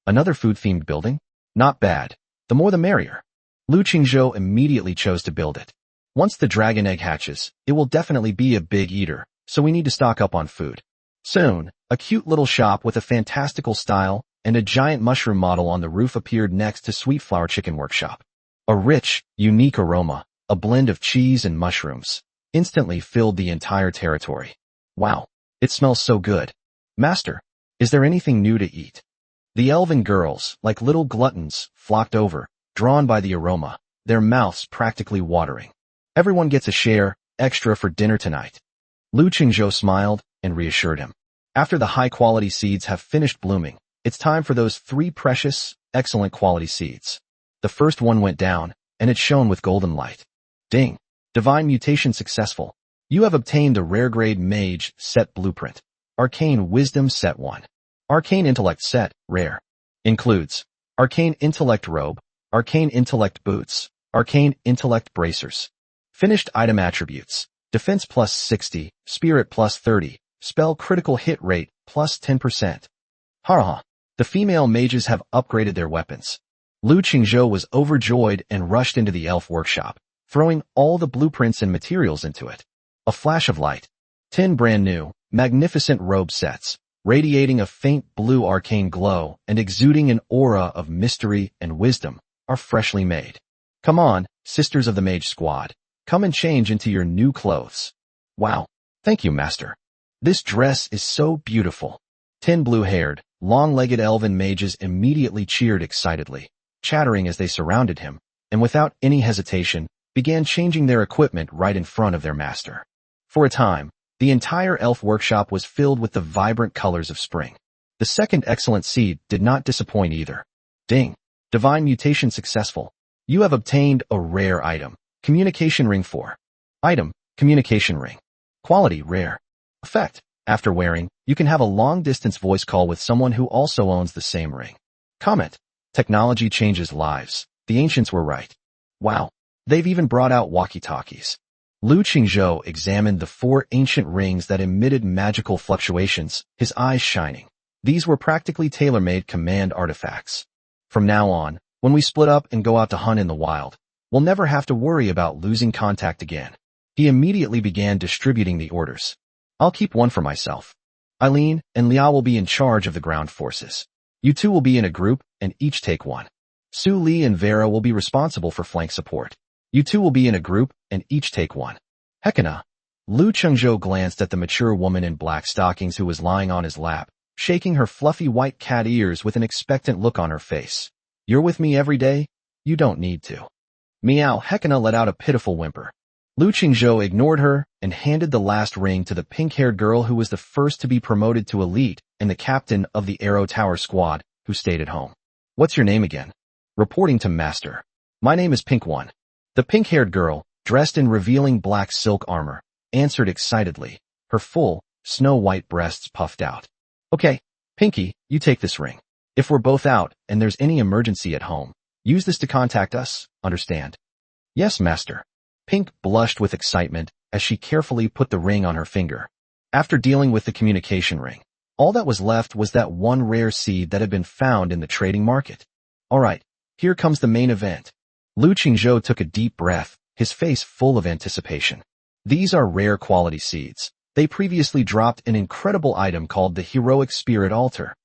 Another food-themed building? Not bad. The more the merrier. Lu Qingzhou immediately chose to build it. Once the dragon egg hatches, it will definitely be a big eater, so we need to stock up on food. Soon, a cute little shop with a fantastical style and a giant mushroom model on the roof appeared next to Sweet Flower Chicken Workshop. A rich, unique aroma, a blend of cheese and mushrooms, instantly filled the entire territory. Wow, it smells so good. Master, is there anything new to eat? The elven girls, like little gluttons, flocked over, drawn by the aroma, their mouths practically watering. Everyone gets a share, extra for dinner tonight. Lu Qingzhou smiled and reassured him. After the high-quality seeds have finished blooming, it's time for those 3 precious, excellent quality seeds. The first one went down, and it shone with golden light. Ding! Divine mutation successful. You have obtained the rare grade Mage Set Blueprint. Arcane Wisdom Set 1. Arcane Intellect Set, rare. Includes Arcane Intellect Robe, Arcane Intellect Boots, Arcane Intellect Bracers. Finished item attributes. Defense plus 60, Spirit plus 30, Spell critical hit rate plus 10%. Haha, the female mages have upgraded their weapons. Lu Qingzhou was overjoyed and rushed into the elf workshop, throwing all the blueprints and materials into it. A flash of light. 10 brand new, magnificent robe sets, radiating a faint blue arcane glow and exuding an aura of mystery and wisdom, are freshly made. Come on, sisters of the mage squad, come and change into your new clothes. Wow, thank you, master. This dress is so beautiful. 10 blue-haired, long-legged elven mages immediately cheered excitedly, chattering as they surrounded him, and without any hesitation, began changing their equipment right in front of their master. For a time, the entire elf workshop was filled with the vibrant colors of spring. The second excellent seed did not disappoint either. Ding! Divine mutation successful. You have obtained a rare item. Communication ring 4. Item, communication ring. Quality, rare. Effect, after wearing, you can have a long-distance voice call with someone who also owns the same ring. Comment, technology changes lives. The ancients were right. Wow, they've even brought out walkie-talkies. Lu Qingzhou examined the 4 ancient rings that emitted magical fluctuations, his eyes shining. These were practically tailor-made command artifacts. From now on, when we split up and go out to hunt in the wild, we'll never have to worry about losing contact again. He immediately began distributing the orders. I'll keep one for myself. Eileen and Liao will be in charge of the ground forces. You two will be in a group and each take one. Su Li and Vera will be responsible for flank support. You two will be in a group and each take one. Hekina. Lu Chengzhou glanced at the mature woman in black stockings who was lying on his lap, shaking her fluffy white cat ears with an expectant look on her face. You're with me every day? You don't need to. Meow. Hekina let out a pitiful whimper. Lu Qingzhou ignored her and handed the last ring to the pink-haired girl who was the first to be promoted to elite and the captain of the Arrow Tower squad, who stayed at home. What's your name again? Reporting to Master. My name is Pink One. The pink-haired girl, dressed in revealing black silk armor, answered excitedly, her full, snow-white breasts puffed out. Okay, Pinky, you take this ring. If we're both out and there's any emergency at home, use this to contact us, understand? Yes, Master. Pink blushed with excitement as she carefully put the ring on her finger. After dealing with the communication ring, all that was left was that one rare seed that had been found in the trading market. Alright, here comes the main event. Lu Qingzhou took a deep breath, his face full of anticipation. These are rare quality seeds. They previously dropped an incredible item called the Heroic Spirit Altar.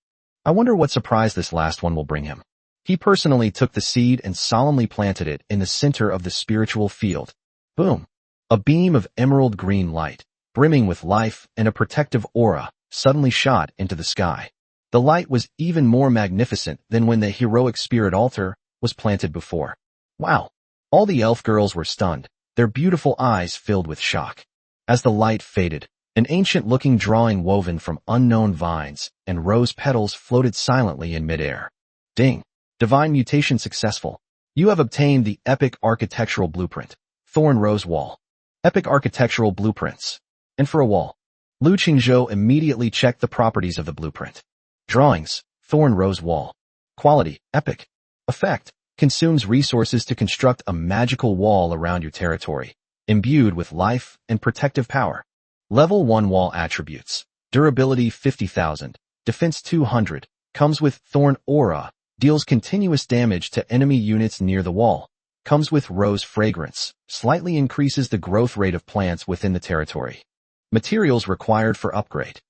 I wonder what surprise this last one will bring him. He personally took the seed and solemnly planted it in the center of the spiritual field. Boom! A beam of emerald green light, brimming with life and a protective aura, suddenly shot into the sky. The light was even more magnificent than when the Heroic Spirit Altar was planted before. Wow! All the elf girls were stunned, their beautiful eyes filled with shock. As the light faded, an ancient-looking drawing woven from unknown vines and rose petals floated silently in midair. Ding! Divine mutation successful. You have obtained the Epic Architectural Blueprint. Thorn Rose Wall. Epic Architectural Blueprints. And for a wall. Lu Qingzhou immediately checked the properties of the blueprint. Drawings. Thorn Rose Wall. Quality. Epic. Effect. Consumes resources to construct a magical wall around your territory, imbued with life and protective power. Level 1 wall attributes. Durability 50,000. Defense 200. Comes with Thorn Aura. Deals continuous damage to enemy units near the wall. Comes with Rose Fragrance. Slightly increases the growth rate of plants within the territory. Materials required for upgrade.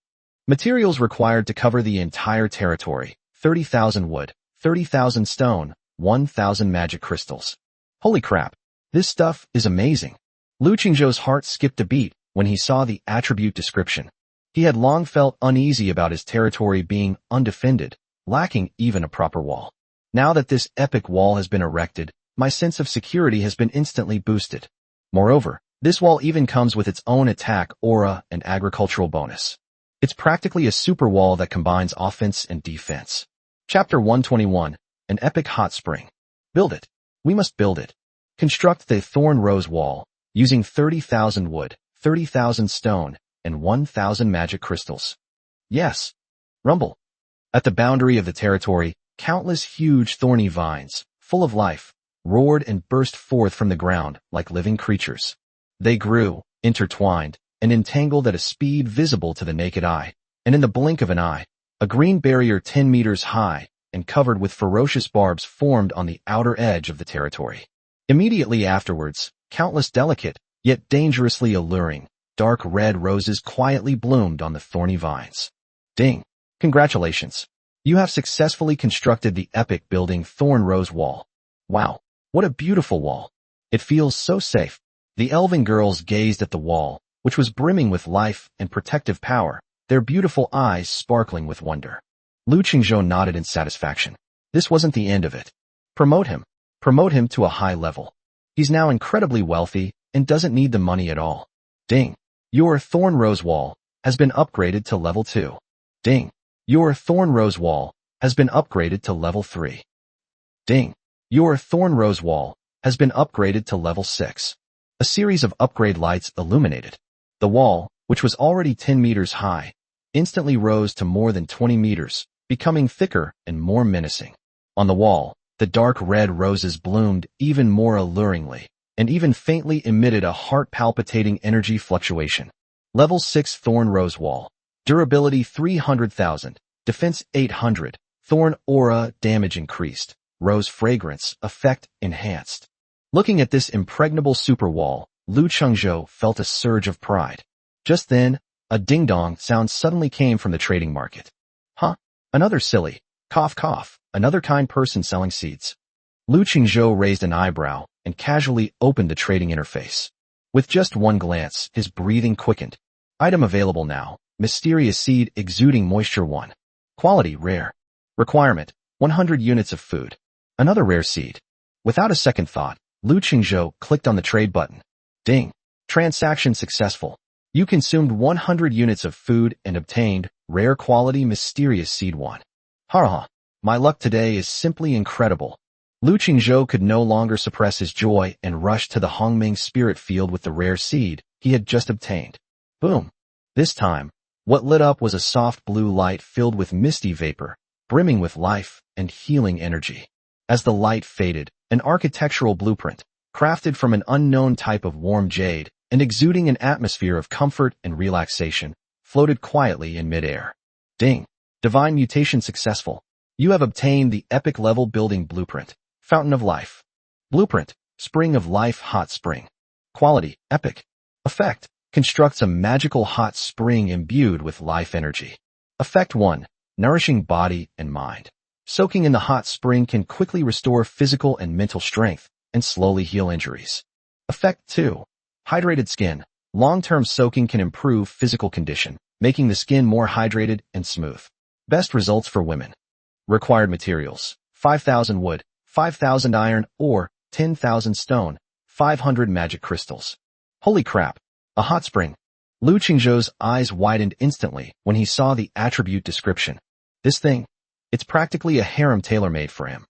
Materials required to cover the entire territory. 30,000 wood, 30,000 stone, 1,000 magic crystals. Holy crap. This stuff is amazing. Lu Qingzhou's heart skipped a beat when he saw the attribute description. He had long felt uneasy about his territory being undefended, lacking even a proper wall. Now that this epic wall has been erected, my sense of security has been instantly boosted. Moreover, this wall even comes with its own attack, aura, and agricultural bonus. It's practically a super wall that combines offense and defense. Chapter 121, an epic hot spring. Build it. We must build it. Construct the Thorn Rose Wall, using 30,000 wood, 30,000 stone, and 1,000 magic crystals. Yes. Rumble. At the boundary of the territory, countless huge thorny vines, full of life, roared and burst forth from the ground like living creatures. They grew, intertwined, and entangled at a speed visible to the naked eye, and in the blink of an eye, a green barrier 10 meters high and covered with ferocious barbs formed on the outer edge of the territory. Immediately afterwards, countless delicate, yet dangerously alluring, dark red roses quietly bloomed on the thorny vines. Ding! Congratulations! You have successfully constructed the epic building Thorn Rose Wall. Wow, what a beautiful wall! It feels so safe. The elven girls gazed at the wall, which was brimming with life and protective power, their beautiful eyes sparkling with wonder. Lu Qingzhou nodded in satisfaction. This wasn't the end of it. Promote him. Promote him to a high level. He's now incredibly wealthy and doesn't need the money at all. Ding! Your Thorn Rose Wall has been upgraded to level 2. Ding! Your Thorn Rose Wall has been upgraded to level 3. Ding! Your Thorn Rose Wall has been upgraded to level 6. A series of upgrade lights illuminated. The wall, which was already 10 meters high, instantly rose to more than 20 meters, becoming thicker and more menacing. On the wall, the dark red roses bloomed even more alluringly, and even faintly emitted a heart-palpitating energy fluctuation. Level 6 Thorn Rose Wall. Durability 300,000. Defense 800. Thorn Aura damage increased. Rose Fragrance effect enhanced. Looking at this impregnable super wall, Lu Chengzhou felt a surge of pride. Just then, a ding-dong sound suddenly came from the trading market. Huh? Another silly. Cough cough. Another kind person selling seeds. Lu Chengzhou raised an eyebrow and casually opened the trading interface. With just one glance, his breathing quickened. Item available now. Mysterious seed exuding moisture 1. Quality rare. Requirement 100 units of food. Another rare seed. Without a second thought, Lu Chengzhou clicked on the trade button. Ding. Transaction successful. You consumed 100 units of food and obtained rare quality mysterious seed 1. Ha! My luck today is simply incredible. Lu Chengzhou could no longer suppress his joy and rushed to the Hongming spirit field with the rare seed he had just obtained. Boom. This time, what lit up was a soft blue light filled with misty vapor, brimming with life and healing energy. As the light faded, an architectural blueprint, crafted from an unknown type of warm jade and exuding an atmosphere of comfort and relaxation, floated quietly in midair. Ding. Divine mutation successful. You have obtained the epic level building blueprint. Fountain of Life. Blueprint. Spring of Life Hot Spring. Quality. Epic. Effect. Constructs a magical hot spring imbued with life energy. Effect 1. Nourishing body and mind. Soaking in the hot spring can quickly restore physical and mental strength and slowly heal injuries. Effect 2. Hydrated skin. Long-term soaking can improve physical condition, making the skin more hydrated and smooth. Best results for women. Required materials. 5,000 wood, 5,000 iron ore, 10,000 stone, 500 magic crystals. Holy crap! A hot spring. Lu Chengzhou's eyes widened instantly when he saw the attribute description. This thing, it's practically a harem tailor-made for him.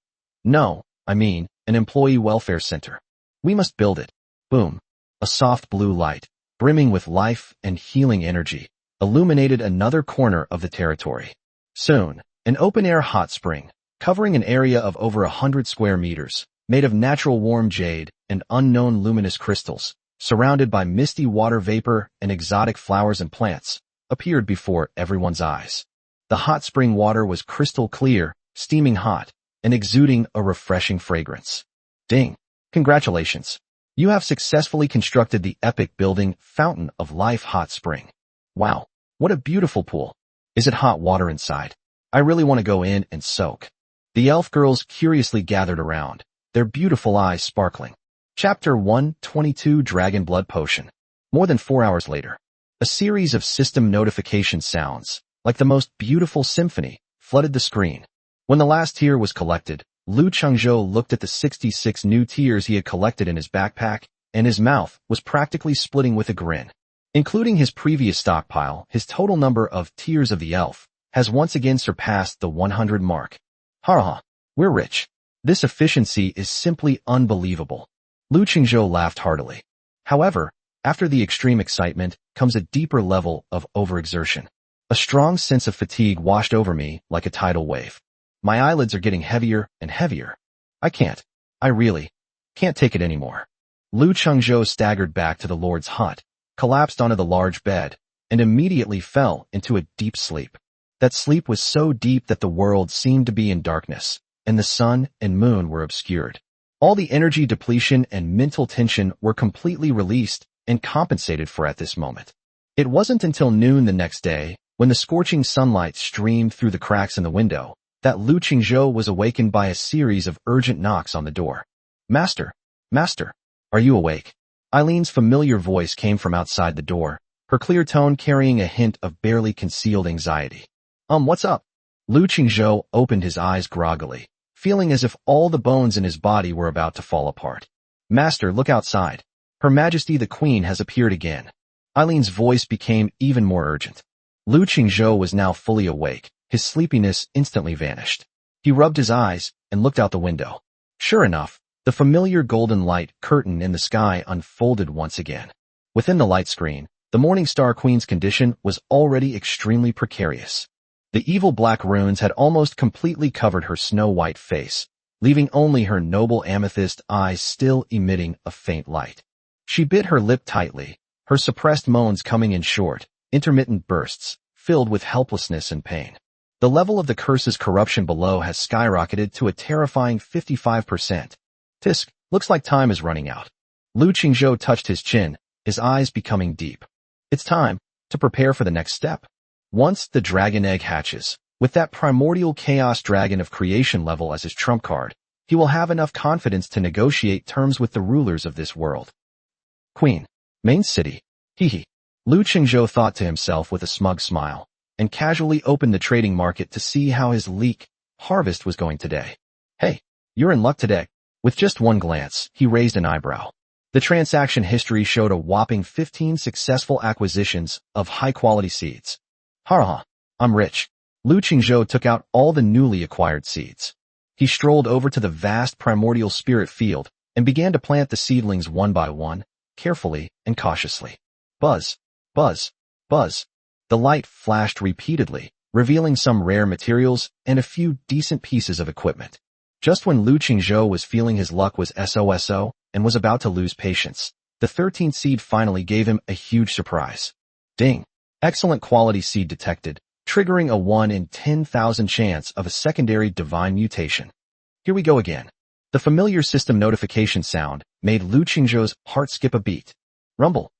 No, I mean, an employee welfare center. We must build it. Boom. A soft blue light, brimming with life and healing energy, illuminated another corner of the territory. Soon, an open-air hot spring, covering an area of over 100 square meters, made of natural warm jade and unknown luminous crystals, surrounded by misty water vapor and exotic flowers and plants, appeared before everyone's eyes. The hot spring water was crystal clear, steaming hot, and exuding a refreshing fragrance. Ding! Congratulations! You have successfully constructed the epic building Fountain of Life Hot Spring. Wow, what a beautiful pool. Is it hot water inside? I really want to go in and soak. The elf girls curiously gathered around, their beautiful eyes sparkling. Chapter 122 Dragon Blood Potion. More than 4 hours later, a series of system notification sounds, like the most beautiful symphony, flooded the screen. When the last tier was collected, Lu Chengzhou looked at the 66 new tiers he had collected in his backpack, and his mouth was practically splitting with a grin. Including his previous stockpile, his total number of tiers of the elf has once again surpassed the 100 mark. Ha! We're rich. This efficiency is simply unbelievable. Lu Chengzhou laughed heartily. However, after the extreme excitement comes a deeper level of overexertion. A strong sense of fatigue washed over me like a tidal wave. My eyelids are getting heavier and heavier. I really can't take it anymore. Lu Chengzhou staggered back to the Lord's hut, collapsed onto the large bed, and immediately fell into a deep sleep. That sleep was so deep that the world seemed to be in darkness, and the sun and moon were obscured. All the energy depletion and mental tension were completely released and compensated for at this moment. It wasn't until noon the next day, when the scorching sunlight streamed through the cracks in the window, that Lu Chengzhou was awakened by a series of urgent knocks on the door. Master, are you awake? Eileen's familiar voice came from outside the door, her clear tone carrying a hint of barely concealed anxiety. What's up? Lu Chengzhou opened his eyes groggily, feeling as if all the bones in his body were about to fall apart. Master, look outside. Her Majesty the Queen has appeared again. Eileen's voice became even more urgent. Lu Chengzhou was now fully awake. His sleepiness instantly vanished. He rubbed his eyes and looked out the window. Sure enough, the The familiar golden light curtain in the sky unfolded once again. Within the light screen, the Morning Star Queen's condition was already extremely precarious. The evil black runes had almost completely covered her snow-white face, leaving only her noble amethyst eyes still emitting a faint light. She bit her lip tightly, her suppressed moans coming in short, intermittent bursts, filled with helplessness and pain. The level of the curse's corruption below has skyrocketed to a terrifying 55%. Tisk, looks like time is running out. Lu Qingzhou touched his chin, his eyes becoming deep. It's time to prepare for the next step. Once the dragon egg hatches, with that primordial chaos dragon of creation level as his trump card, he will have enough confidence to negotiate terms with the rulers of this world. Queen. Main city. Hee. Lu Qingzhou thought to himself with a smug smile, and casually opened the trading market to see how his leek harvest was going today. Hey, you're in luck today. With just one glance, he raised an eyebrow. The transaction history showed a whopping 15 successful acquisitions of high-quality seeds. Ha, I'm rich. Lu Qingzhou took out all the newly acquired seeds. He strolled over to the vast primordial spirit field and began to plant the seedlings one by one, carefully and cautiously. Buzz, buzz, buzz. The light flashed repeatedly, revealing some rare materials and a few decent pieces of equipment. Just when Lu Qingzhou was feeling his luck was SOSO and was about to lose patience, the 13th seed finally gave him a huge surprise. Ding! Excellent quality seed detected, triggering a 1 in 10,000 chance of a secondary divine mutation. Here we go again. The familiar system notification sound made Lu Qingzhou's heart skip a beat. Rumble.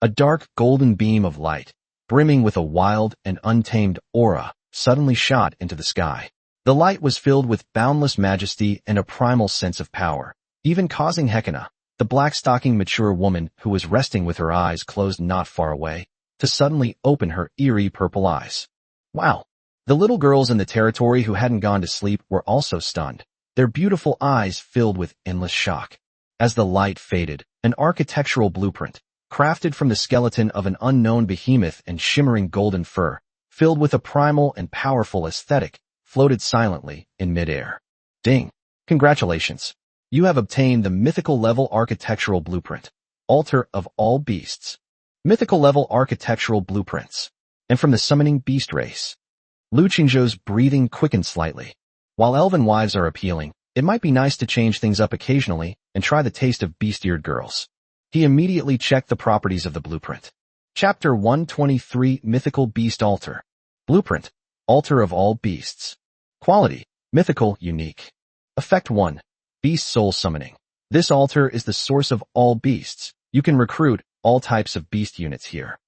A dark golden beam of light, brimming with a wild and untamed aura, suddenly shot into the sky. The light was filled with boundless majesty and a primal sense of power, even causing Hekina, the black-stocking mature woman who was resting with her eyes closed not far away, to suddenly open her eerie purple eyes. Wow! The little girls in the territory who hadn't gone to sleep were also stunned, their beautiful eyes filled with endless shock. As the light faded, an architectural blueprint, crafted from the skeleton of an unknown behemoth and shimmering golden fur, filled with a primal and powerful aesthetic, floated silently in midair. Ding! Congratulations! You have obtained the mythical level architectural blueprint, Altar of all beasts. Mythical level architectural blueprints. And from the summoning beast race. Lu Qingzhou's breathing quickened slightly. While elven wives are appealing, it might be nice to change things up occasionally and try the taste of beast-eared girls. He immediately checked the properties of the blueprint. Chapter 123 Mythical Beast Altar. Blueprint. Altar of all beasts. Quality. Mythical, unique. Effect 1. Beast soul summoning. This altar is the source of all beasts. You can recruit all types of beast units here.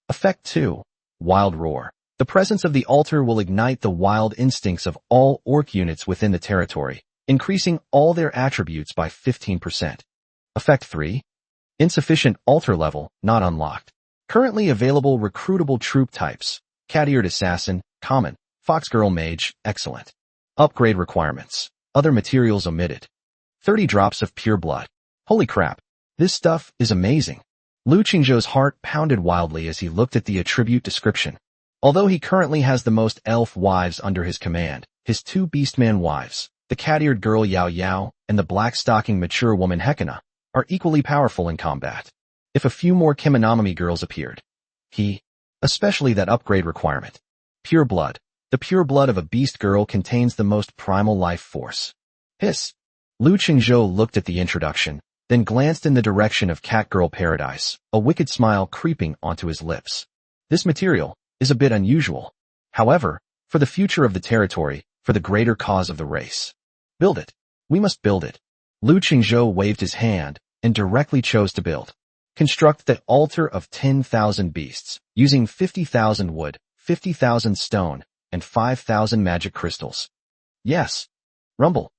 Effect 2. Wild roar. The presence of the altar will ignite the wild instincts of all orc units within the territory, increasing all their attributes by 15%. Effect 3. Insufficient altar level, not unlocked. Currently available recruitable troop types. Cat-eared assassin, common. Foxgirl mage, excellent. Upgrade requirements. Other materials omitted. 30 drops of pure blood. Holy crap. This stuff is amazing. Lu Qingzhou's heart pounded wildly as he looked at the attribute description. Although he currently has the most elf wives under his command, his 2 beastman wives, the cat-eared girl Yao Yao and the black-stocking mature woman Hekina, are equally powerful in combat. If a few more Kemonomi girls appeared, especially that upgrade requirement. Pure blood. The pure blood of a beast girl contains the most primal life force. Hiss. Lu Qingzhou looked at the introduction, then glanced in the direction of Catgirl Paradise, a wicked smile creeping onto his lips. This material is a bit unusual. However, for the future of the territory, for the greater cause of the race. Build it. We must build it. Lu Qingzhou waved his hand and directly chose to build. Construct the altar of 10,000 beasts, using 50,000 wood, 50,000 stone, and 5,000 magic crystals. Yes. Rumble.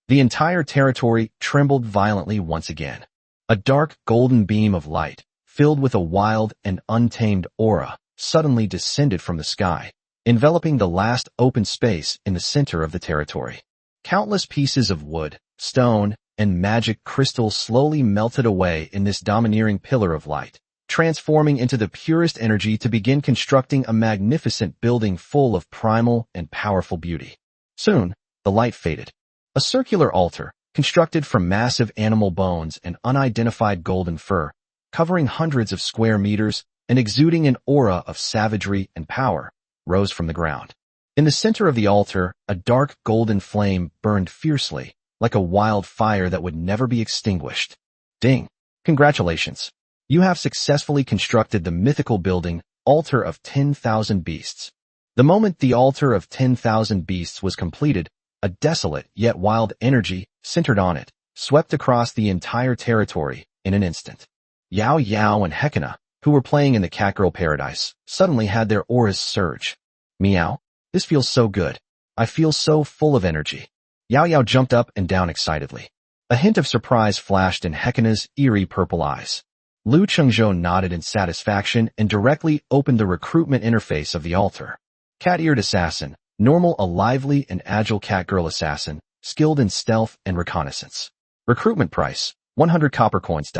The entire territory trembled violently once again. A dark golden beam of light, filled with a wild and untamed aura, suddenly descended from the sky, enveloping the last open space in the center of the territory. Countless pieces of wood, stone, and magic crystal slowly melted away in this domineering pillar of light, transforming into the purest energy to begin constructing a magnificent building full of primal and powerful beauty. Soon, the light faded. A circular altar, constructed from massive animal bones and unidentified golden fur, covering hundreds of square meters and exuding an aura of savagery and power, rose from the ground. In the center of the altar, a dark golden flame burned fiercely, like a wild fire that would never be extinguished. Ding! Congratulations! You have successfully constructed the mythical building, Altar of 10,000 Beasts. The moment the Altar of 10,000 Beasts was completed, a desolate yet wild energy, centered on it, swept across the entire territory in an instant. Yao Yao and Hekina, who were playing in the Catgirl Paradise, suddenly had their auras surge. Meow. This feels so good. I feel so full of energy. Yao Yao jumped up and down excitedly. A hint of surprise flashed in Hekina's eerie purple eyes. Lu Chengzhou nodded in satisfaction and directly opened the recruitment interface of the altar. Cat-eared assassin, normal a lively and agile catgirl assassin, skilled in stealth and reconnaissance. Recruitment price, 100 copper coins.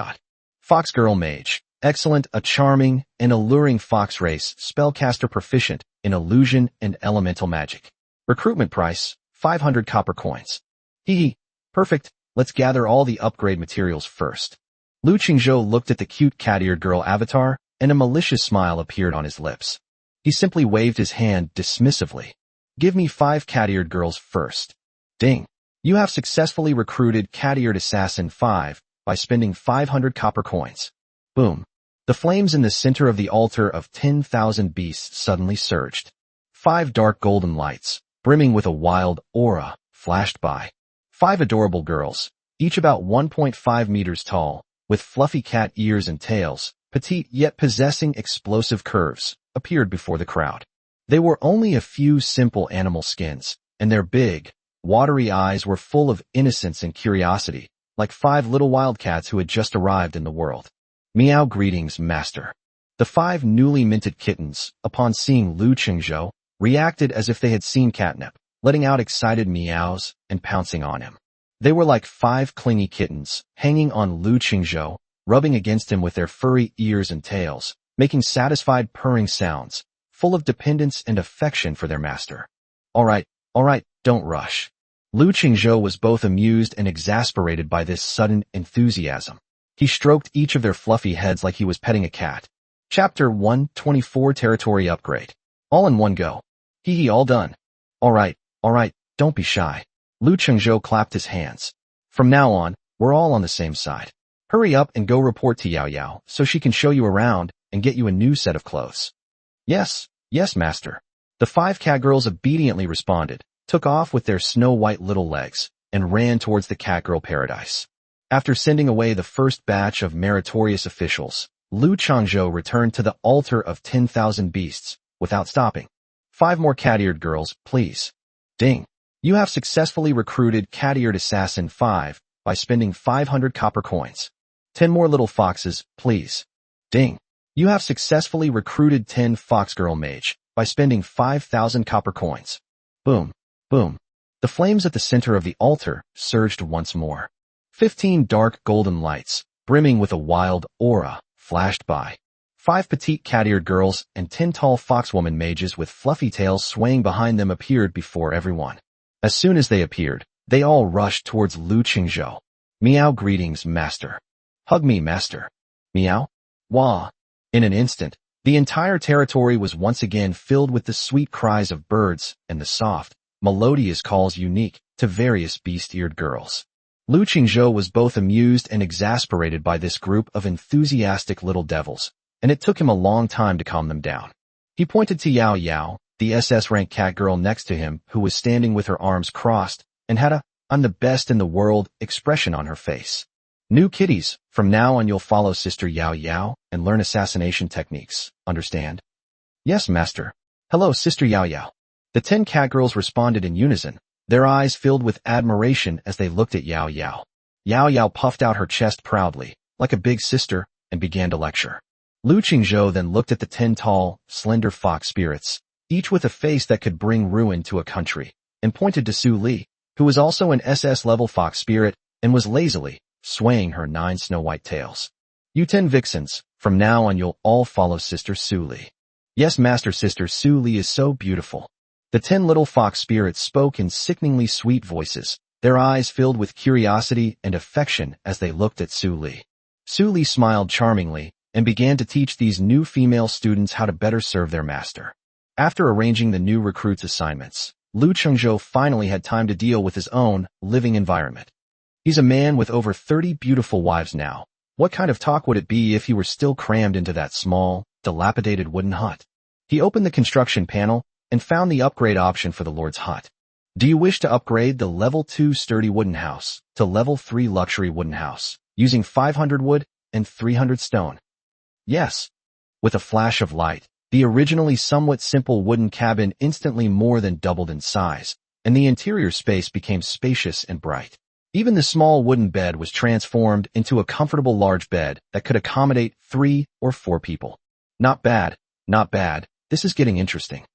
Foxgirl mage, excellent a charming and alluring fox race spellcaster proficient in illusion and elemental magic. Recruitment price, 500 copper coins. Hee. Perfect, let's gather all the upgrade materials first. Lu Qingzhou looked at the cute cat-eared girl avatar, and a malicious smile appeared on his lips. He simply waved his hand dismissively. Give me 5 cat-eared girls first. Ding. You have successfully recruited cat-eared assassin 5 by spending 500 copper coins. Boom. The flames in the center of the altar of 10,000 beasts suddenly surged. 5 dark golden lights, brimming with a wild aura, flashed by. 5 adorable girls, each about 1.5 meters tall, with fluffy cat ears and tails, petite yet possessing explosive curves, appeared before the crowd. They wore only a few simple animal skins, and their big, watery eyes were full of innocence and curiosity, like 5 little wildcats who had just arrived in the world. Meow greetings, master. The 5 newly minted kittens, upon seeing Lu Qingzhou, reacted as if they had seen catnip, letting out excited meows and pouncing on him. They were like 5 clingy kittens, hanging on Lu Qingzhou, rubbing against him with their furry ears and tails, making satisfied purring sounds, full of dependence and affection for their master. All right, don't rush. Lu Qingzhou was both amused and exasperated by this sudden enthusiasm. He stroked each of their fluffy heads like he was petting a cat. Chapter 124 Territory Upgrade. All in one go. Hee all done. All right, don't be shy. Lu Qingzhou clapped his hands. From now on, we're all on the same side. Hurry up and go report to Yao Yao so she can show you around and get you a new set of clothes. Yes, master. The 5 catgirls obediently responded, took off with their snow-white little legs, and ran towards the Catgirl Paradise. After sending away the first batch of meritorious officials, Lu Changzhou returned to the altar of 10,000 beasts, without stopping. 5 more cat-eared girls, please. Ding. You have successfully recruited cat-eared assassin 5 by spending 500 copper coins. 10 more little foxes, please. Ding. You have successfully recruited 10 foxgirl mage by spending 5,000 copper coins. Boom. The flames at the center of the altar surged once more. 15 dark golden lights, brimming with a wild aura, flashed by. 5 petite cat-eared girls and 10 tall foxwoman mages with fluffy tails swaying behind them appeared before everyone. As soon as they appeared, they all rushed towards Lu Qingzhou. Meow greetings, master. Hug me, master. Meow. Wah. In an instant, the entire territory was once again filled with the sweet cries of birds and the soft, melodious calls unique to various beast-eared girls. Lu Qingzhou was both amused and exasperated by this group of enthusiastic little devils, and it took him a long time to calm them down. He pointed to Yao Yao, the SS-rank catgirl next to him, who was standing with her arms crossed and had a "I'm the best in the world" expression on her face. New kitties, from now on you'll follow Sister Yao Yao and learn assassination techniques, understand? Yes, master. Hello, Sister Yao Yao. The 10 catgirls responded in unison, their eyes filled with admiration as they looked at Yao Yao. Yao Yao puffed out her chest proudly, like a big sister, and began to lecture. Lu Qingzhou then looked at the 10 tall, slender fox spirits, each with a face that could bring ruin to a country, and pointed to Su Li, who was also an SS-level fox spirit and was lazily swaying her 9 snow-white tails. You 10 vixens, from now on you'll all follow Sister Su Li. Yes, Master, Sister Su Li is so beautiful. The 10 little fox spirits spoke in sickeningly sweet voices, their eyes filled with curiosity and affection as they looked at Su Li. Su Li smiled charmingly and began to teach these new female students how to better serve their master. After arranging the new recruits' assignments, Lu Chengzhou finally had time to deal with his own living environment. He's a man with over 30 beautiful wives now. What kind of talk would it be if he were still crammed into that small, dilapidated wooden hut? He opened the construction panel and found the upgrade option for the Lord's hut. Do you wish to upgrade the level 2 sturdy wooden house to level 3 luxury wooden house, using 500 wood and 300 stone? Yes. With a flash of light, the originally somewhat simple wooden cabin instantly more than doubled in size, and the interior space became spacious and bright. Even the small wooden bed was transformed into a comfortable large bed that could accommodate 3 or 4 people. Not bad, not bad. This is getting interesting.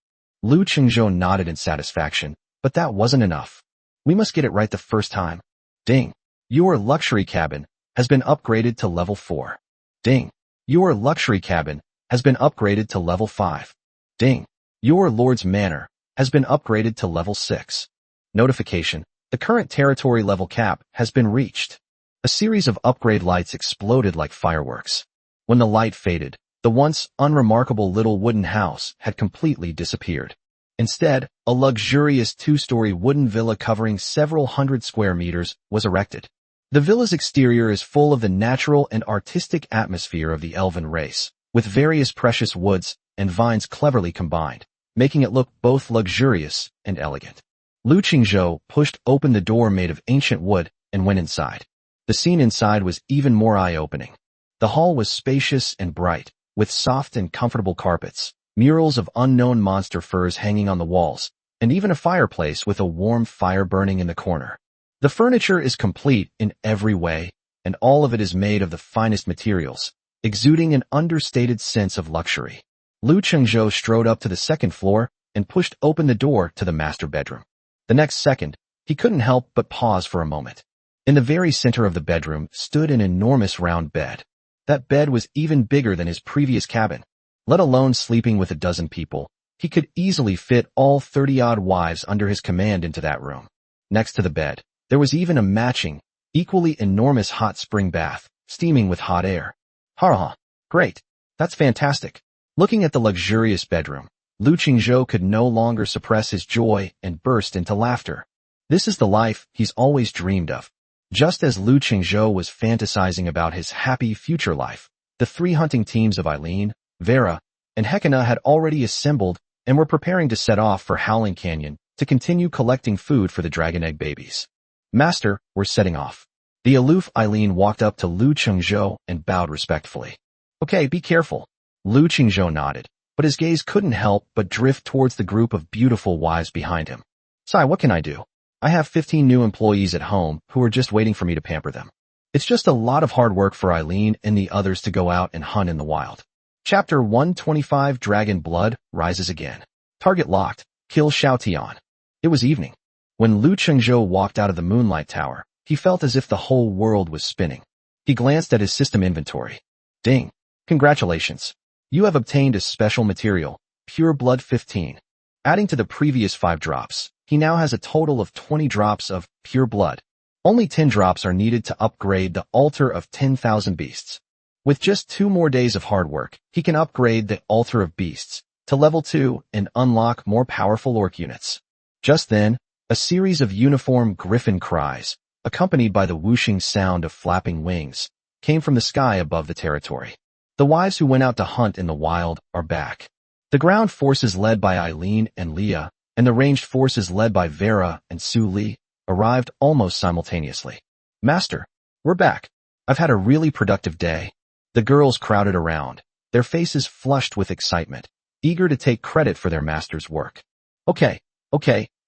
Lu Chengzhou nodded in satisfaction, but that wasn't enough. We must get it right the first time. Ding. Your luxury cabin has been upgraded to level 4. Ding. Your luxury cabin has been upgraded to level 5. Ding. Your Lord's Manor has been upgraded to level 6. Notification. The current territory level cap has been reached. A series of upgrade lights exploded like fireworks. When the light faded, the once unremarkable little wooden house had completely disappeared. Instead, a luxurious 2-story wooden villa covering several hundred square meters was erected. The villa's exterior is full of the natural and artistic atmosphere of the elven race, with various precious woods and vines cleverly combined, making it look both luxurious and elegant. Lu Chengzhou pushed open the door made of ancient wood and went inside. The scene inside was even more eye-opening. The hall was spacious and bright, with soft and comfortable carpets, murals of unknown monster furs hanging on the walls, and even a fireplace with a warm fire burning in the corner. The furniture is complete in every way, and all of it is made of the finest materials, exuding an understated sense of luxury. Lu Chengzhou strode up to the second floor and pushed open the door to the master bedroom. The next second, he couldn't help but pause for a moment. In the very center of the bedroom stood an enormous round bed. That bed was even bigger than his previous cabin. Let alone sleeping with a dozen people, he could easily fit all 30-odd wives under his command into that room. Next to the bed, there was even a matching, equally enormous hot spring bath, steaming with hot air. Ha! Great. That's fantastic. Looking at the luxurious bedroom, Lu Chengzhou could no longer suppress his joy and burst into laughter. This is the life he's always dreamed of. Just as Lu Chengzhou was fantasizing about his happy future life, the 3 hunting teams of Eileen, Vera, and Hekina had already assembled and were preparing to set off for Howling Canyon to continue collecting food for the dragon egg babies. Master, we're setting off. The aloof Eileen walked up to Lu Chengzhou and bowed respectfully. Okay, be careful. Lu Chengzhou nodded, but his gaze couldn't help but drift towards the group of beautiful wives behind him. Sai, what can I do? I have 15 new employees at home who are just waiting for me to pamper them. It's just a lot of hard work for Eileen and the others to go out and hunt in the wild. Chapter 125 Dragon Blood rises again. Target locked. Kill Xiao Tian. It was evening. When Lu Chengzhou walked out of the Moonlight Tower, he felt as if the whole world was spinning. He glanced at his system inventory. Ding. Congratulations. You have obtained a special material, Pure Blood 15. Adding to the previous 5 drops, he now has a total of 20 drops of Pure Blood. Only 10 drops are needed to upgrade the Altar of 10,000 Beasts. With just 2 more days of hard work, he can upgrade the Altar of Beasts to level 2 and unlock more powerful orc units. Just then, a series of uniform griffin cries, accompanied by the whooshing sound of flapping wings, came from the sky above the territory. The wives who went out to hunt in the wild are back. The ground forces led by Eileen and Leah, and the ranged forces led by Vera and Su Li, arrived almost simultaneously. Master, we're back. I've had a really productive day. The girls crowded around, their faces flushed with excitement, eager to take credit for their master's work. Okay,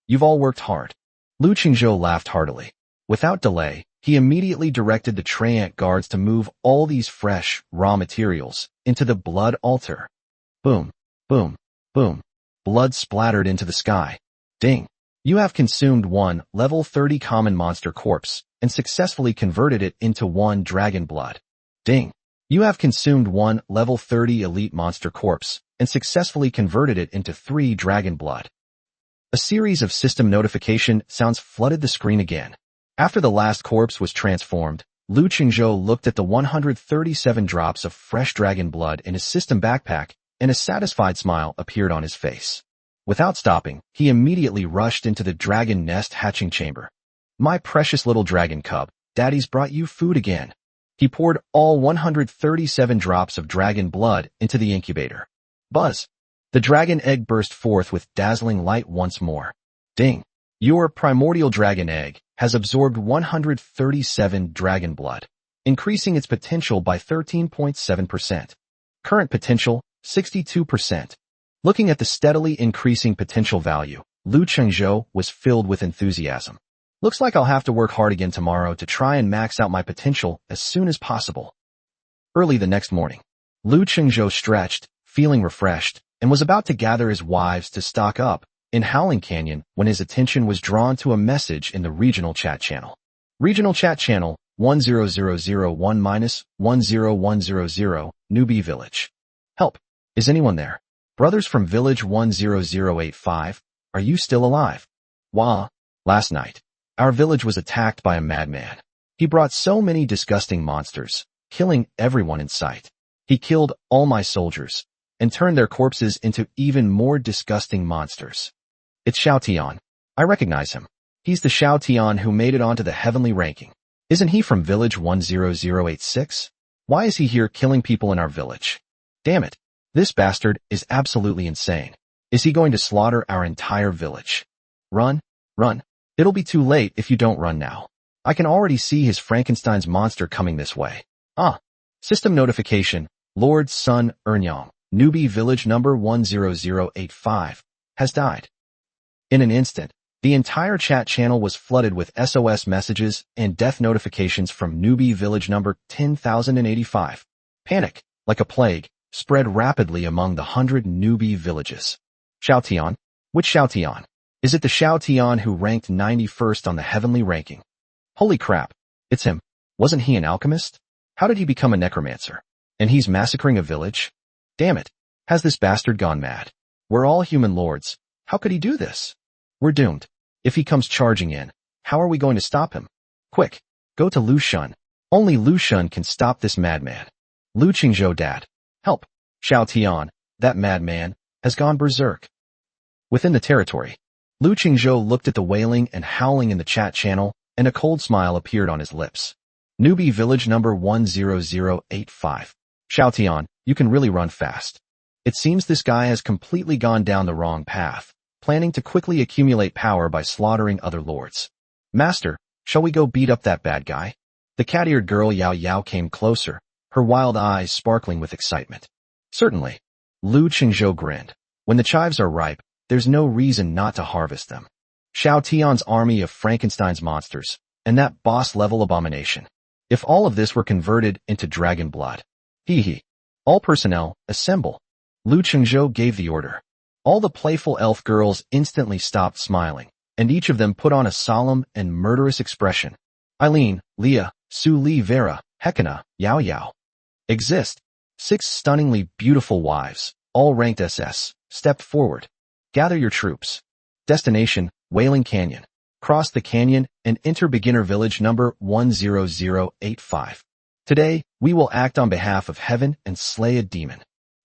you've all worked hard. Lu Chengzhou laughed heartily. Without delay, he immediately directed the Traiant guards to move all these fresh, raw materials into the blood altar. Boom, boom, boom. Blood splattered into the sky. Ding. You have consumed 1 level 30 common monster corpse and successfully converted it into 1 dragon blood. Ding. You have consumed 1 level 30 elite monster corpse and successfully converted it into 3 dragon blood. A series of system notification sounds flooded the screen again. After the last corpse was transformed, Lu Qingzhou looked at the 137 drops of fresh dragon blood in his system backpack, and a satisfied smile appeared on his face. Without stopping, he immediately rushed into the dragon nest hatching chamber. My precious little dragon cub, Daddy's brought you food again. He poured all 137 drops of dragon blood into the incubator. Buzz! The dragon egg burst forth with dazzling light once more. Ding! Your primordial dragon egg has absorbed 137 dragon blood, increasing its potential by 13.7%. Current potential, 62%. Looking at the steadily increasing potential value, Lu Qingzhou was filled with enthusiasm. Looks like I'll have to work hard again tomorrow to try and max out my potential as soon as possible. Early the next morning, Lu Qingzhou stretched, feeling refreshed, and was about to gather his wives to stock up in Howling Canyon when his attention was drawn to a message in the regional chat channel. Regional chat channel 10001-10100 Newbie Village. Help! Is anyone there? Brothers from Village 10085, are you still alive? Wah! Last night, our village was attacked by a madman. He brought so many disgusting monsters, killing everyone in sight. He killed all my soldiers and turned their corpses into even more disgusting monsters. It's Xiao Tian. I recognize him. He's the Xiao Tian who made it onto the heavenly ranking. Isn't he from Village 10086? Why is he here killing people in our village? Damn it. This bastard is absolutely insane. Is he going to slaughter our entire village? Run, run. It'll be too late if you don't run now. I can already see his Frankenstein's monster coming this way. System notification. Lord Sun Ernyang, Newbie Village number 10085, has died. In an instant, the entire chat channel was flooded with SOS messages and death notifications from Newbie Village number 10,085. Panic, like a plague, spread rapidly among the 100 newbie villages. Xiao Tian? Which Xiao Tian? Is it the Xiao Tian who ranked 91st on the heavenly ranking? Holy crap, it's him. Wasn't he an alchemist? How did he become a necromancer? And he's massacring a village? Damn it, has this bastard gone mad? We're all human lords. How could he do this? We're doomed. If he comes charging in, how are we going to stop him? Quick, go to Lu Shun. Only Lu Shun can stop this madman. Lu Qingzhou dad. Help. Xiao Tian, that madman, has gone berserk. Within the territory, Lu Qingzhou looked at the wailing and howling in the chat channel, and a cold smile appeared on his lips. Newbie Village number 10085. Xiao Tian, you can really run fast. It seems this guy has completely gone down the wrong path, planning to quickly accumulate power by slaughtering other lords. Master, shall we go beat up that bad guy? The cat-eared girl Yao Yao came closer, her wild eyes sparkling with excitement. Certainly. Lu Qingzhou grinned. When the chives are ripe, there's no reason not to harvest them. Xiao Tian's army of Frankenstein's monsters, and that boss-level abomination. If all of this were converted into dragon blood. Hee. All personnel, assemble. Lu Qingzhou gave the order. All the playful elf girls instantly stopped smiling, and each of them put on a solemn and murderous expression. Eileen, Leah, Su Li Vera, Hekina, Yao Yao. Exist. 6 stunningly beautiful wives, all ranked SS, stepped forward. Gather your troops. Destination, Wailing Canyon. Cross the canyon and enter beginner village number 10085. Today, we will act on behalf of heaven and slay a demon.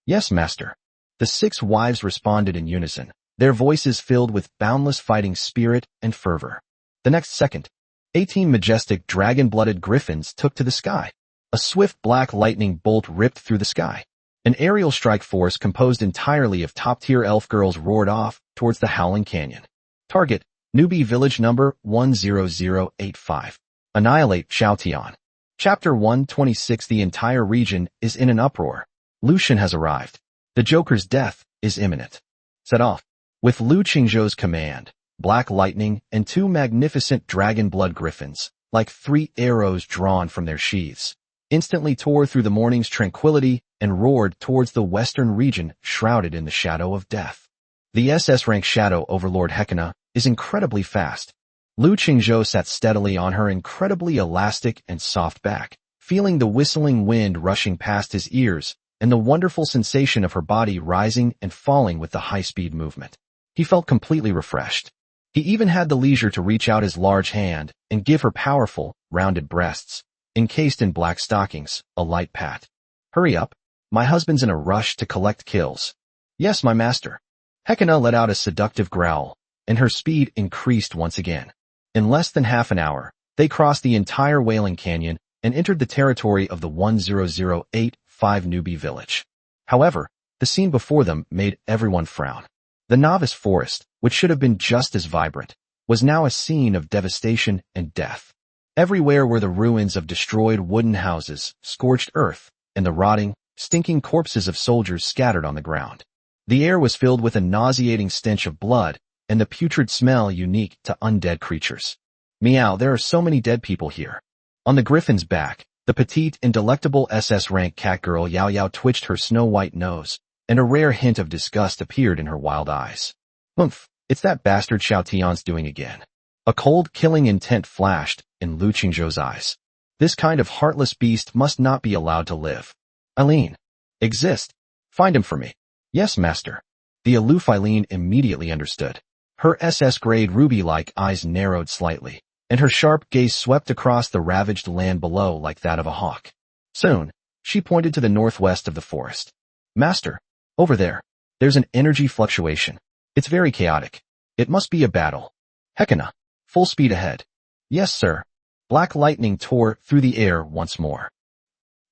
Yes, master. The 6 wives responded in unison, their voices filled with boundless fighting spirit and fervor. The next second, 18 majestic dragon-blooded griffins took to the sky. A swift black lightning bolt ripped through the sky. An aerial strike force composed entirely of top-tier elf girls roared off towards the Howling Canyon. Target, Newbie Village number 10085. Annihilate Xiao Tian. Chapter 126. The entire region is in an uproar. Lu Shun has arrived. The Joker's death is imminent. Set off. With Lu Qingzhou's command, black lightning and 2 magnificent dragon blood griffins, like 3 arrows drawn from their sheaths, instantly tore through the morning's tranquility and roared towards the western region shrouded in the shadow of death. The SS rank Shadow Overlord Hekina is incredibly fast. Lu Qingzhou sat steadily on her incredibly elastic and soft back, feeling the whistling wind rushing past his ears and the wonderful sensation of her body rising and falling with the high-speed movement. He felt completely refreshed. He even had the leisure to reach out his large hand and give her powerful, rounded breasts, encased in black stockings, a light pat. Hurry up. My husband's in a rush to collect kills. Yes, my master. Hekina let out a seductive growl, and her speed increased once again. In less than half an hour, they crossed the entire Wailing Canyon and entered the territory of the 10085 newbie village. However, the scene before them made everyone frown. The novice forest, which should have been just as vibrant, was now a scene of devastation and death. Everywhere were the ruins of destroyed wooden houses, scorched earth, and the rotting, stinking corpses of soldiers scattered on the ground. The air was filled with a nauseating stench of blood and the putrid smell unique to undead creatures. Meow, there are so many dead people here. On the griffin's back, the petite and delectable SS-rank cat girl Yao Yao twitched her snow-white nose, and a rare hint of disgust appeared in her wild eyes. Oomph, it's that bastard Xiao Tian's doing again. A cold, killing intent flashed in Lu Qingzhou's eyes. This kind of heartless beast must not be allowed to live. Eileen. Exist. Find him for me. Yes, master. The aloof Eileen immediately understood. Her SS-grade ruby-like eyes narrowed slightly, and her sharp gaze swept across the ravaged land below like that of a hawk. Soon, she pointed to the northwest of the forest. Master, over there, there's an energy fluctuation. It's very chaotic. It must be a battle. Hekina, full speed ahead. Yes, sir. Black lightning tore through the air once more.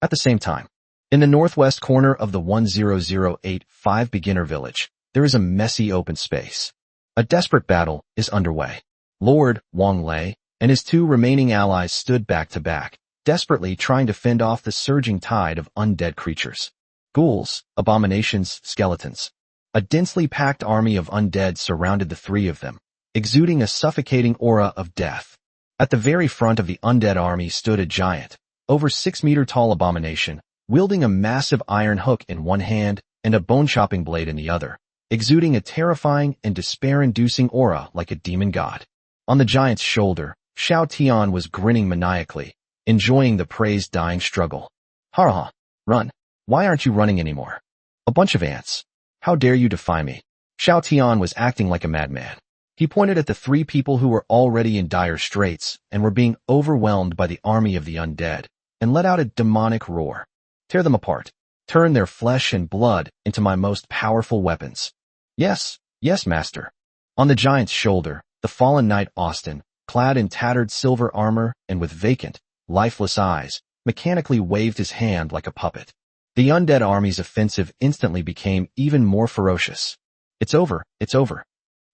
At the same time, in the northwest corner of the 10085 beginner village, there is a messy open space. A desperate battle is underway. Lord Wang Lei and his two remaining allies stood back to back, desperately trying to fend off the surging tide of undead creatures. Ghouls, abominations, skeletons. A densely packed army of undead surrounded the three of them, exuding a suffocating aura of death. At the very front of the undead army stood a giant, over 6-meter-tall abomination, wielding a massive iron hook in one hand and a bone-chopping blade in the other, exuding a terrifying and despair-inducing aura like a demon god. On the giant's shoulder, Xiao Tian was grinning maniacally, enjoying the praised dying struggle. Ha! Run! Why aren't you running anymore? A bunch of ants. How dare you defy me? Xiao Tian was acting like a madman. He pointed at the three people who were already in dire straits and were being overwhelmed by the army of the undead, and let out a demonic roar. Tear them apart. Turn their flesh and blood into my most powerful weapons. Yes, master. On the giant's shoulder, the fallen knight Austin, clad in tattered silver armor and with vacant, lifeless eyes, mechanically waved his hand like a puppet. The undead army's offensive instantly became even more ferocious. It's over.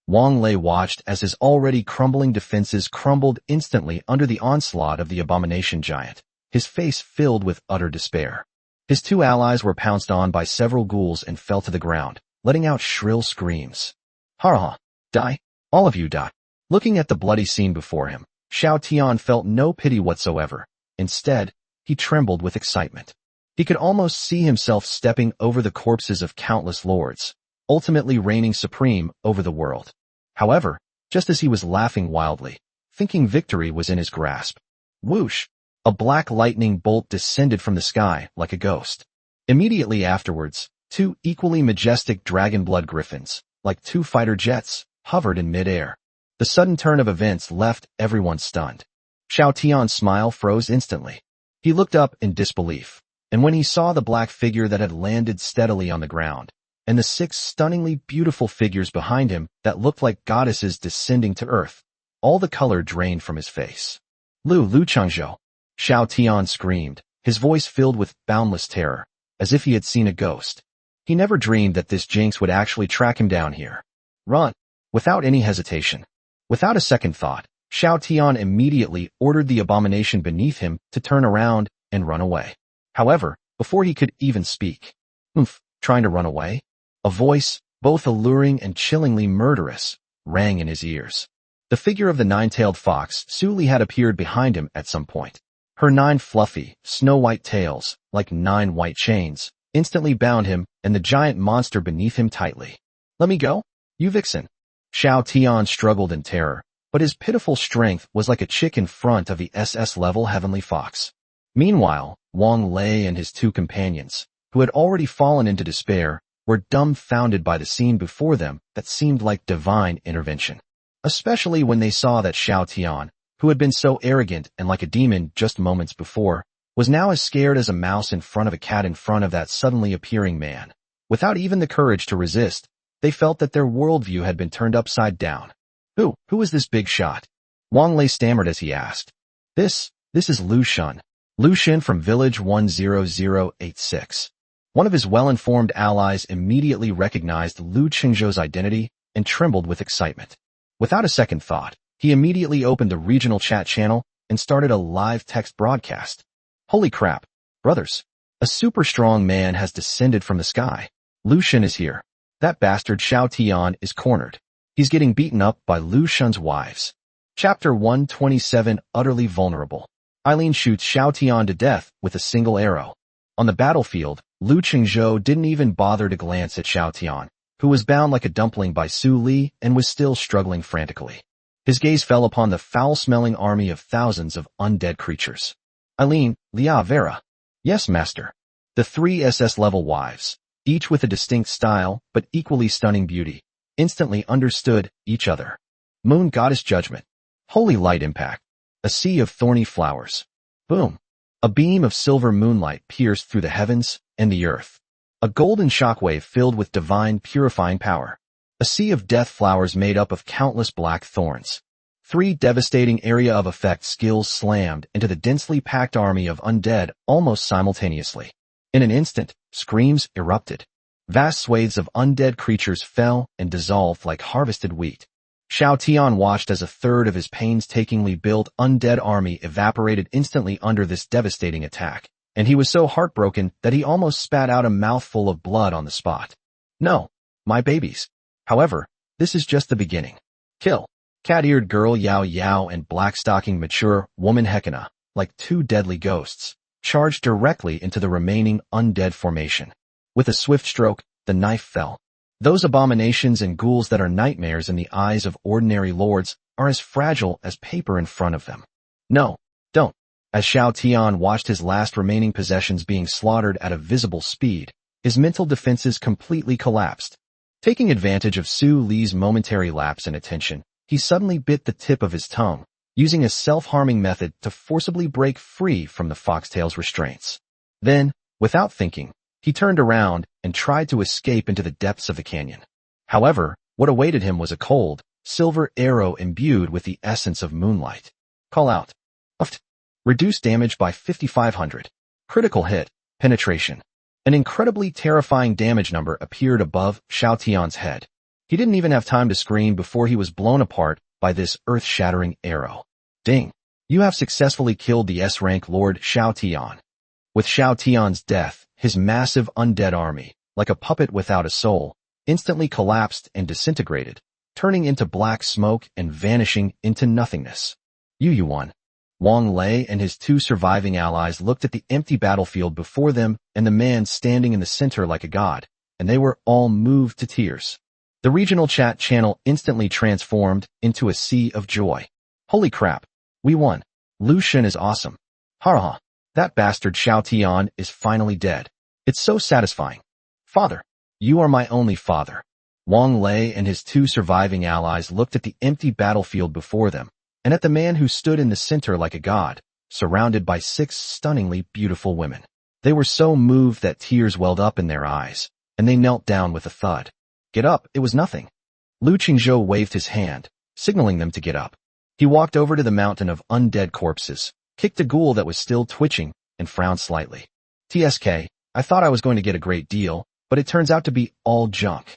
Wang Lei watched as his already crumbling defenses crumbled instantly under the onslaught of the abomination giant, his face filled with utter despair. His two allies were pounced on by several ghouls and fell to the ground, letting out shrill screams. Ha! Die! All of you die! Looking at the bloody scene before him, Xiao Tian felt no pity whatsoever. Instead, he trembled with excitement. He could almost see himself stepping over the corpses of countless lords, ultimately reigning supreme over the world. However, just as he was laughing wildly, thinking victory was in his grasp, whoosh! A black lightning bolt descended from the sky like a ghost. Immediately afterwards, two equally majestic dragon-blood griffins, like two fighter jets, hovered in mid-air. The sudden turn of events left everyone stunned. Xiao Tian's smile froze instantly. He looked up in disbelief, and when he saw the black figure that had landed steadily on the ground, and the 6 stunningly beautiful figures behind him that looked like goddesses descending to earth, all the color drained from his face. Lu Changzhou! Xiao Tian screamed, his voice filled with boundless terror, as if he had seen a ghost. He never dreamed that this jinx would actually track him down here. Run! Without any hesitation. Without a second thought, Xiao Tian immediately ordered the abomination beneath him to turn around and run away. However, before he could even speak, trying to run away? A voice, both alluring and chillingly murderous, rang in his ears. The figure of the 9-tailed fox Suli had appeared behind him at some point. Her 9 fluffy, snow-white tails, like 9 white chains, instantly bound him and the giant monster beneath him tightly. Let me go, you vixen! Xiao Tian struggled in terror, but his pitiful strength was like a chick in front of the SS-level heavenly fox. Meanwhile, Wang Lei and his 2 companions, who had already fallen into despair, were dumbfounded by the scene before them that seemed like divine intervention. especially when they saw that Xiao Tian, who had been so arrogant and like a demon just moments before, was now as scared as a mouse in front of a cat in front of that suddenly appearing man. Without even the courage to resist, they felt that their worldview had been turned upside down. Who is this big shot? Wang Lei stammered as he asked. This is Lu Shun. Lu Shun from village 10086. One of his well-informed allies immediately recognized Lu Qingzhou's identity and trembled with excitement. Without a second thought, he immediately opened a regional chat channel and started a live text broadcast. Holy crap, brothers. A super strong man has descended from the sky. Lu Shun is here. That bastard Xiao Tian is cornered. He's getting beaten up by Lu Shun's wives. Chapter 127 Utterly Vulnerable. Eileen shoots Xiao Tian to death with a single arrow. On the battlefield, Lu Qingzhou didn't even bother to glance at Xiao Tian, who was bound like a dumpling by Su Li and was still struggling frantically. His gaze fell upon the foul-smelling army of thousands of undead creatures. Eileen, Lia Vera. Yes, master. The three SS-level wives, each with a distinct style but equally stunning beauty, instantly understood each other. Moon Goddess Judgment. Holy Light Impact. A sea of thorny flowers. Boom. A beam of silver moonlight pierced through the heavens and the earth. A golden shockwave filled with divine purifying power. A sea of death flowers made up of countless black thorns. Three devastating area of effect skills slammed into the densely packed army of undead almost simultaneously. In an instant, screams erupted. Vast swathes of undead creatures fell and dissolved like harvested wheat. Xiao Tian watched as a third of his painstakingly built undead army evaporated instantly under this devastating attack, and he was so heartbroken that he almost spat out a mouthful of blood on the spot. No, my babies. However, this is just the beginning. Kill. Cat-eared girl Yao Yao and black-stocking mature woman Hekina, like two deadly ghosts, charged directly into the remaining undead formation. With a swift stroke, the knife fell. Those abominations and ghouls that are nightmares in the eyes of ordinary lords are as fragile as paper in front of them. No, don't. As Xiao Tian watched his last remaining possessions being slaughtered at a visible speed, his mental defenses completely collapsed. Taking advantage of Su Li's momentary lapse in attention, he suddenly bit the tip of his tongue, using a self-harming method to forcibly break free from the foxtail's restraints. Then, without thinking, he turned around and tried to escape into the depths of the canyon. However, what awaited him was a cold, silver arrow imbued with the essence of moonlight. Call out. Uft. Reduced damage by 5,500. Critical hit. Penetration. An incredibly terrifying damage number appeared above Xiao Tian's head. He didn't even have time to scream before he was blown apart by this earth-shattering arrow. Ding. You have successfully killed the S-rank Lord Xiao Tian. With Xiao Tian's death, his massive undead army, like a puppet without a soul, instantly collapsed and disintegrated, turning into black smoke and vanishing into nothingness. You won. Wang Lei and his two surviving allies looked at the empty battlefield before them and the man standing in the center like a god, and they were all moved to tears. The regional chat channel instantly transformed into a sea of joy. Holy crap, we won. Lu Shun is awesome. Ha. That bastard Xiao Tian is finally dead. It's so satisfying. Father, you are my only father. Wang Lei and his two surviving allies looked at the empty battlefield before them, and at the man who stood in the center like a god, surrounded by 6 stunningly beautiful women. They were so moved that tears welled up in their eyes, and they knelt down with a thud. Get up, it was nothing. Lu Qingzhou waved his hand, signaling them to get up. He walked over to the mountain of undead corpses, kicked a ghoul that was still twitching, and frowned slightly. TSK, I thought I was going to get a great deal, but it turns out to be all junk.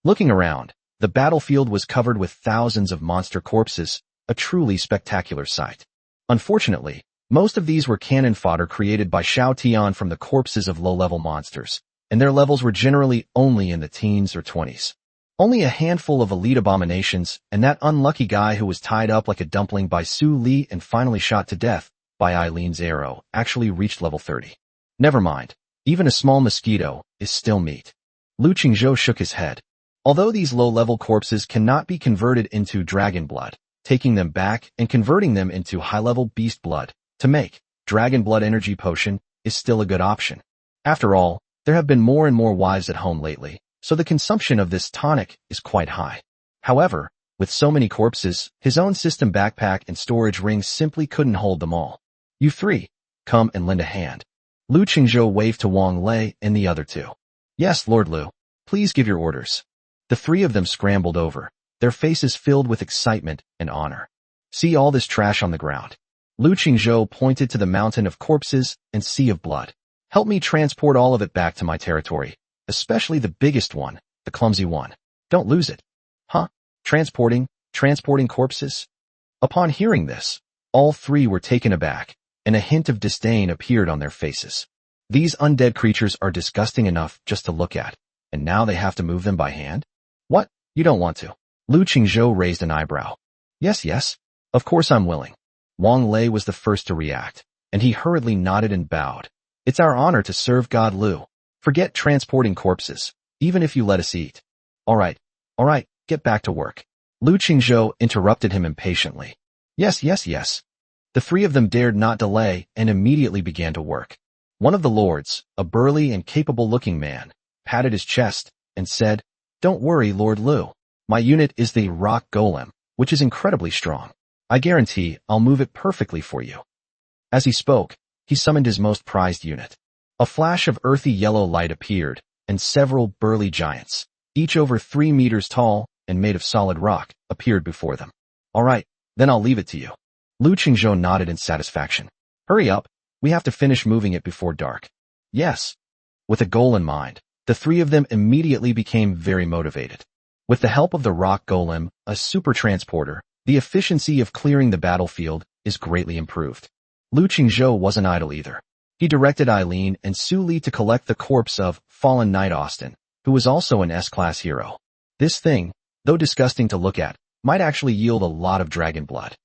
Looking around, the battlefield was covered with thousands of monster corpses, a truly spectacular sight. Unfortunately, most of these were cannon fodder created by Xiao Tian from the corpses of low-level monsters, and their levels were generally only in the teens or 20s. Only a handful of elite abominations, and that unlucky guy who was tied up like a dumpling by Su Li and finally shot to death by Eileen's arrow, actually reached level 30. Never mind, even a small mosquito is still meat. Lu Qingzhou shook his head. Although these low-level corpses cannot be converted into dragon blood, taking them back and converting them into high-level beast blood to make dragon blood energy potion is still a good option. After all, there have been more and more wives at home lately, so the consumption of this tonic is quite high. However, With so many corpses, his own system backpack and storage rings simply couldn't hold them all. You three, come and lend a hand. Lu Qingzhou waved to Wang Lei and the other two. Yes, Lord Lu. Please give your orders. The three of them scrambled over, their faces filled with excitement and honor. See all this trash on the ground. Lu Qingzhou pointed to the mountain of corpses and sea of blood. Help me transport all of it back to my territory, especially the biggest one, the clumsy one. Don't lose it. Huh? Transporting corpses? Upon hearing this, all three were taken aback, and a hint of disdain appeared on their faces. These undead creatures are disgusting enough just to look at, and now they have to move them by hand? What? You don't want to? Lu Qingzhou raised an eyebrow. Yes, of course I'm willing. Wang Lei was the first to react, and he hurriedly nodded and bowed. It's our honor to serve God Lu. Forget transporting corpses, even if you let us eat. All right, get back to work. Lu Qingzhou interrupted him impatiently. Yes. The three of them dared not delay and immediately began to work. One of the lords, a burly and capable-looking man, patted his chest and said, Don't worry, Lord Lu. My unit is the rock golem, which is incredibly strong. I guarantee I'll move it perfectly for you. As he spoke, he summoned his most prized unit. A flash of earthy yellow light appeared, and several burly giants, each over 3 meters tall and made of solid rock, appeared before them. All right, then I'll leave it to you. Lu Qingzhou nodded in satisfaction. Hurry up, we have to finish moving it before dark. Yes. With a goal in mind, the three of them immediately became very motivated. With the help of the rock golem, a super transporter, the efficiency of clearing the battlefield is greatly improved. Lu Qingzhou wasn't idle either. He directed Eileen and Su Li to collect the corpse of fallen Knight Austin, who was also an S-class hero. This thing, though disgusting to look at, might actually yield a lot of dragon blood.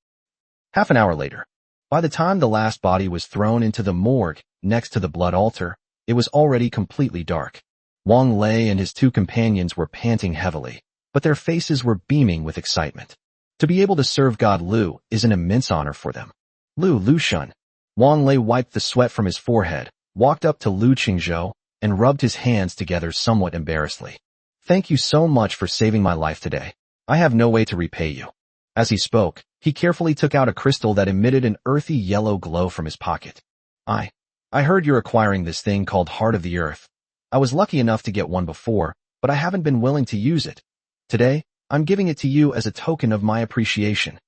Half an hour later, by the time the last body was thrown into the morgue next to the blood altar, it was already completely dark. Wang Lei and his two companions were panting heavily, but their faces were beaming with excitement. To be able to serve God Lu is an immense honor for them. Lu Shun. Wang Lei wiped the sweat from his forehead, walked up to Lu Qingzhou, and rubbed his hands together somewhat embarrassedly. Thank you so much for saving my life today. I have no way to repay you. As he spoke, he carefully took out a crystal that emitted an earthy yellow glow from his pocket. I heard you're acquiring this thing called Heart of the Earth. I was lucky enough to get one before, but I haven't been willing to use it. Today, I'm giving it to you as a token of my appreciation.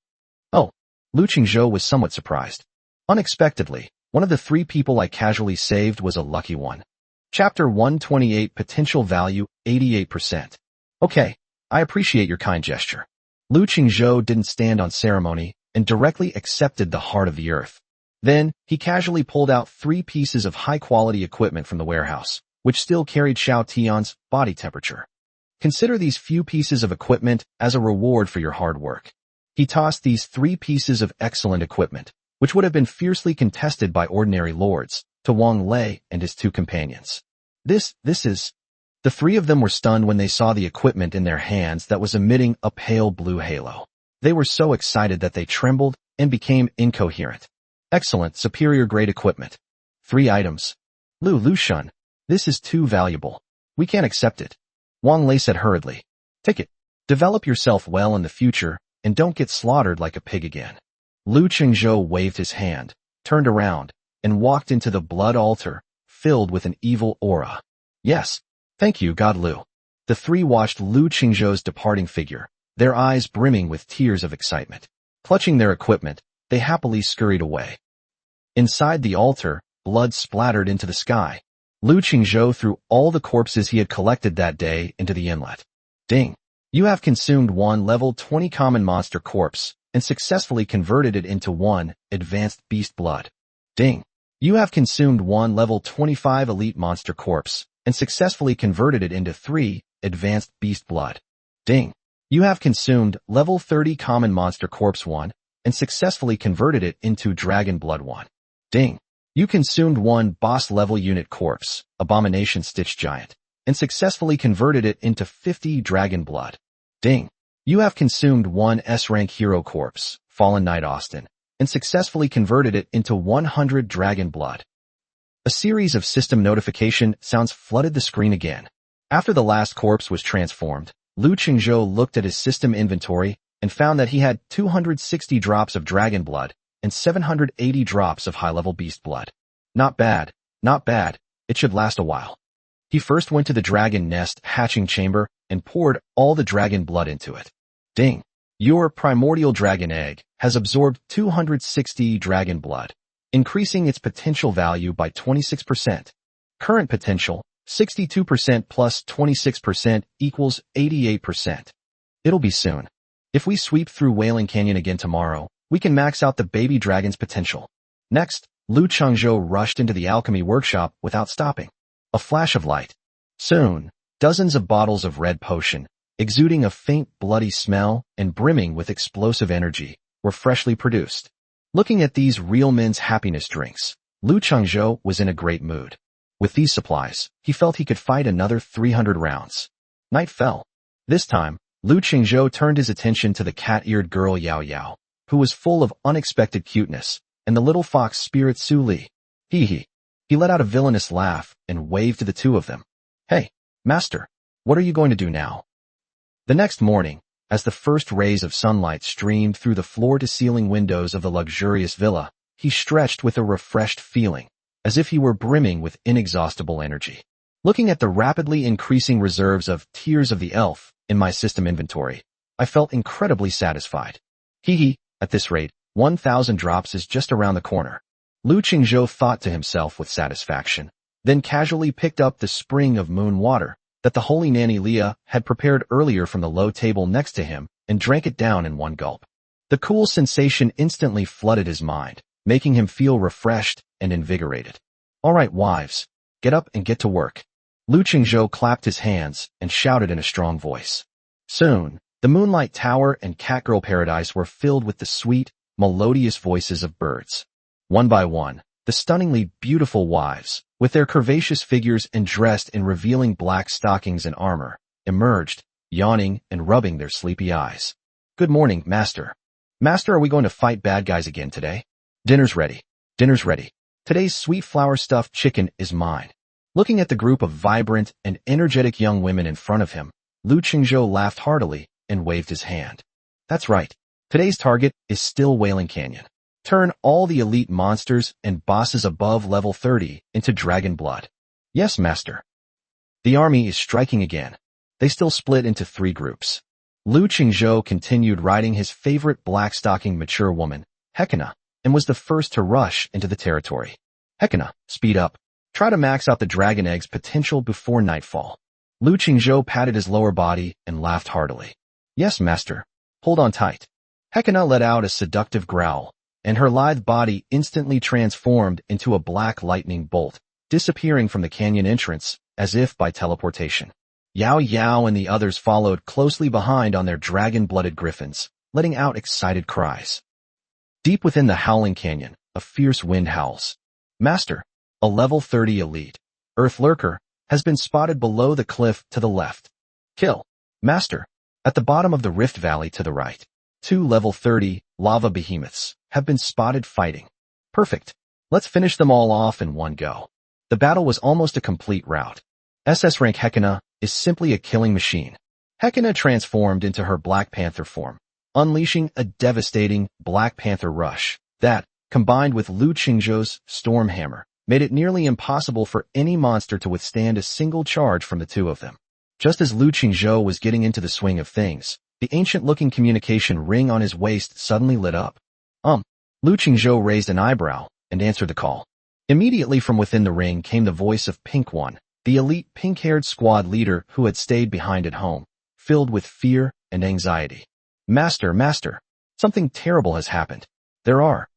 Oh, Lu Qingzhou was somewhat surprised. Unexpectedly, one of the three people I casually saved was a lucky one. Chapter 128 Potential Value 88%. Okay, I appreciate your kind gesture. Lu Qingzhou didn't stand on ceremony and directly accepted the Heart of the Earth. Then, he casually pulled out 3 pieces of high-quality equipment from the warehouse, which still carried Xiao Tian's body temperature. Consider these few pieces of equipment as a reward for your hard work. He tossed these 3 pieces of excellent equipment, which would have been fiercely contested by ordinary lords, to Wang Lei and his 2 companions. This is... The 3 of them were stunned when they saw the equipment in their hands that was emitting a pale blue halo. They were so excited that they trembled and became incoherent. Excellent, superior grade equipment. 3 items. Lu Shun, this is too valuable. We can't accept it. Wang Lei said hurriedly. Take it. Develop yourself well in the future, and don't get slaughtered like a pig again. Lu Qingzhou waved his hand, turned around, and walked into the blood altar, filled with an evil aura. Yes. Thank you, God Lu. The 3 watched Lu Qingzhou's departing figure, their eyes brimming with tears of excitement. Clutching their equipment, they happily scurried away. Inside the altar, blood splattered into the sky. Lu Qingzhou threw all the corpses he had collected that day into the inlet. Ding! You have consumed 1 level 20 common monster corpse and successfully converted it into 1 advanced beast blood. Ding! You have consumed 1 level 25 elite monster corpse and successfully converted it into 3 advanced beast blood. Ding! You have consumed level 30 common monster corpse 1 and successfully converted it into dragon blood 1. Ding! You consumed 1 boss level unit corpse, abomination stitch giant, and successfully converted it into 50 dragon blood. Ding! You have consumed 1 S-rank hero corpse, fallen Knight Austin, and successfully converted it into 100 dragon blood. A series of system notification sounds flooded the screen again. After the last corpse was transformed, Lu Qingzhou looked at his system inventory and found that he had 260 drops of dragon blood and 780 drops of high-level beast blood. Not bad, not bad. It should last a while. He first went to the dragon nest hatching chamber and poured all the dragon blood into it. Ding! Your primordial dragon egg has absorbed 260 dragon blood, increasing its potential value by 26%. Current potential, 62% plus 26% equals 88%. It'll be soon. If we sweep through Wailing Canyon again tomorrow, we can max out the baby dragon's potential. Next, Lu Chengzhou rushed into the alchemy workshop without stopping. A flash of light. Soon, dozens of bottles of red potion, exuding a faint bloody smell and brimming with explosive energy, were freshly produced. Looking at these real men's happiness drinks, Lu Chengzhou was in a great mood. With these supplies, he felt he could fight another 300 rounds. Night fell. This time, Lu Chengzhou turned his attention to the cat-eared girl Yao Yao, who was full of unexpected cuteness, and the little fox spirit Su Li. Hee. He let out a villainous laugh and waved to the two of them. Hey, master, what are you going to do now? The next morning, as the first rays of sunlight streamed through the floor-to-ceiling windows of the luxurious villa, he stretched with a refreshed feeling, as if he were brimming with inexhaustible energy. Looking at the rapidly increasing reserves of Tears of the Elf in my system inventory, I felt incredibly satisfied. At this rate, 1,000 drops is just around the corner. Lu Chengzhou thought to himself with satisfaction, then casually picked up the spring of moon water that the holy nanny Leah had prepared earlier from the low table next to him and drank it down in one gulp. The cool sensation instantly flooded his mind, making him feel refreshed and invigorated. All right, wives, get up and get to work. Lu Chengzhou clapped his hands and shouted in a strong voice. Soon, the Moonlight Tower and Catgirl Paradise were filled with the sweet, melodious voices of birds. One by one, the stunningly beautiful wives, with their curvaceous figures and dressed in revealing black stockings and armor, emerged, yawning and rubbing their sleepy eyes. Good morning, master. Master, are we going to fight bad guys again today? Dinner's ready. Dinner's ready. Today's sweet flour stuffed chicken is mine. Looking at the group of vibrant and energetic young women in front of him, Lu Chengzhou laughed heartily and waved his hand. That's right. Today's target is still Wailing Canyon. Turn all the elite monsters and bosses above level 30 into dragon blood. Yes, master. The army is striking again. They still split into 3 groups. Lu Chengzhou continued riding his favorite black-stocking mature woman, Hekina, and was the first to rush into the territory. Hekina, speed up. Try to max out the dragon egg's potential before nightfall. Lu Chengzhou patted his lower body and laughed heartily. Yes, master. Hold on tight. Hekina let out a seductive growl, and her lithe body instantly transformed into a black lightning bolt, disappearing from the canyon entrance as if by teleportation. Yao Yao and the others followed closely behind on their dragon-blooded griffins, letting out excited cries. Deep within the howling canyon, a fierce wind howls. Master, a level 30 elite, Earth Lurker, has been spotted below the cliff to the left. Kill. Master, at the bottom of the rift valley to the right, 2 level 30 lava behemoths have been spotted fighting. Perfect. Let's finish them all off in one go. The battle was almost a complete rout. SS rank Hekina is simply a killing machine. Hekina transformed into her Black Panther form, unleashing a devastating Black Panther rush that, combined with Lu Chengzhou's Storm Hammer, made it nearly impossible for any monster to withstand a single charge from the two of them. Just as Lu Chengzhou was getting into the swing of things, the ancient-looking communication ring on his waist suddenly lit up. Lu Chengzhou raised an eyebrow and answered the call. Immediately from within the ring came the voice of Pink One, the elite pink-haired squad leader who had stayed behind at home, filled with fear and anxiety. Master, something terrible has happened. There are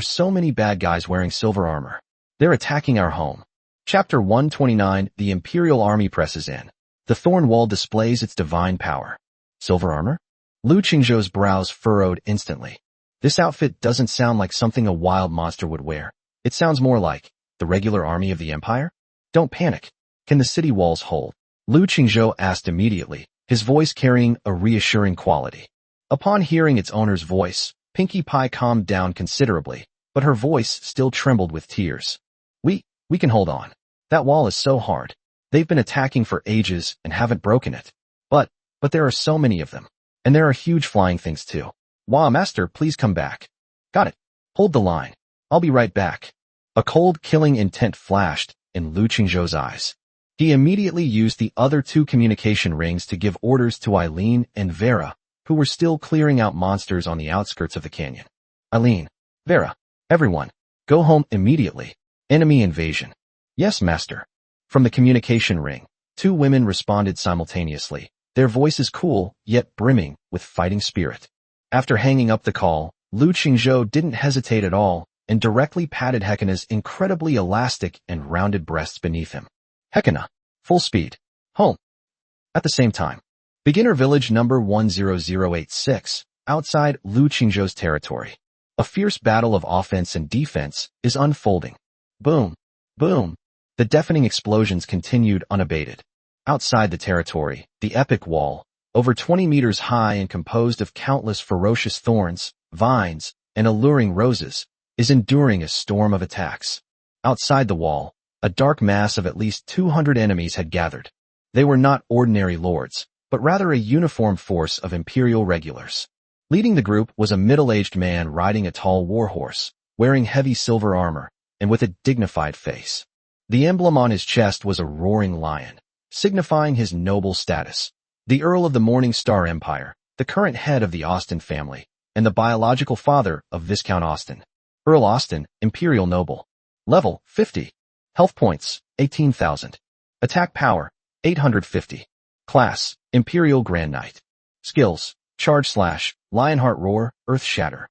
so many bad guys wearing silver armor. They're attacking our home. Chapter 129, the Imperial Army presses in. The Thorn Wall displays its divine power. Silver armor? Lu Chengzhou's brows furrowed instantly. This outfit doesn't sound like something a wild monster would wear. It sounds more like the regular army of the Empire? Don't panic. Can the city walls hold? Lu Chengzhou asked immediately, his voice carrying a reassuring quality. Upon hearing its owner's voice, Pinkie Pie calmed down considerably, but her voice still trembled with tears. We can hold on. That wall is so hard. They've been attacking for ages and haven't broken it. But there are so many of them. And there are huge flying things too. Wah, master, please come back. Got it. Hold the line. I'll be right back. A cold, killing intent flashed in Lu Qingzhou's eyes. He immediately used the other two communication rings to give orders to Eileen and Vera, who were still clearing out monsters on the outskirts of the canyon. Eileen, Vera, everyone, go home immediately. Enemy invasion. Yes, master. From the communication ring, two women responded simultaneously, their voices cool, yet brimming with fighting spirit. After hanging up the call, Lu Qingzhou didn't hesitate at all and directly patted Hekina's incredibly elastic and rounded breasts beneath him. Hekina, full speed, home. At the same time, beginner village number 10086, outside Lu Qingzhou's territory. A fierce battle of offense and defense is unfolding. Boom, boom. The deafening explosions continued unabated. Outside the territory, the epic wall, over 20 meters high and composed of countless ferocious thorns, vines, and alluring roses, is enduring a storm of attacks. Outside the wall, a dark mass of at least 200 enemies had gathered. They were not ordinary lords, but rather a uniformed force of imperial regulars. Leading the group was a middle-aged man riding a tall warhorse, wearing heavy silver armor, and with a dignified face. The emblem on his chest was a roaring lion, signifying his noble status. The Earl of the Morning Star Empire, the current head of the Austen family, and the biological father of Viscount Austen. Earl Austen, Imperial Noble. Level, 50. Health points, 18,000. Attack power, 850. Class, Imperial Grand Knight. Skills, Charge Slash, Lionheart Roar, Earth Shatter.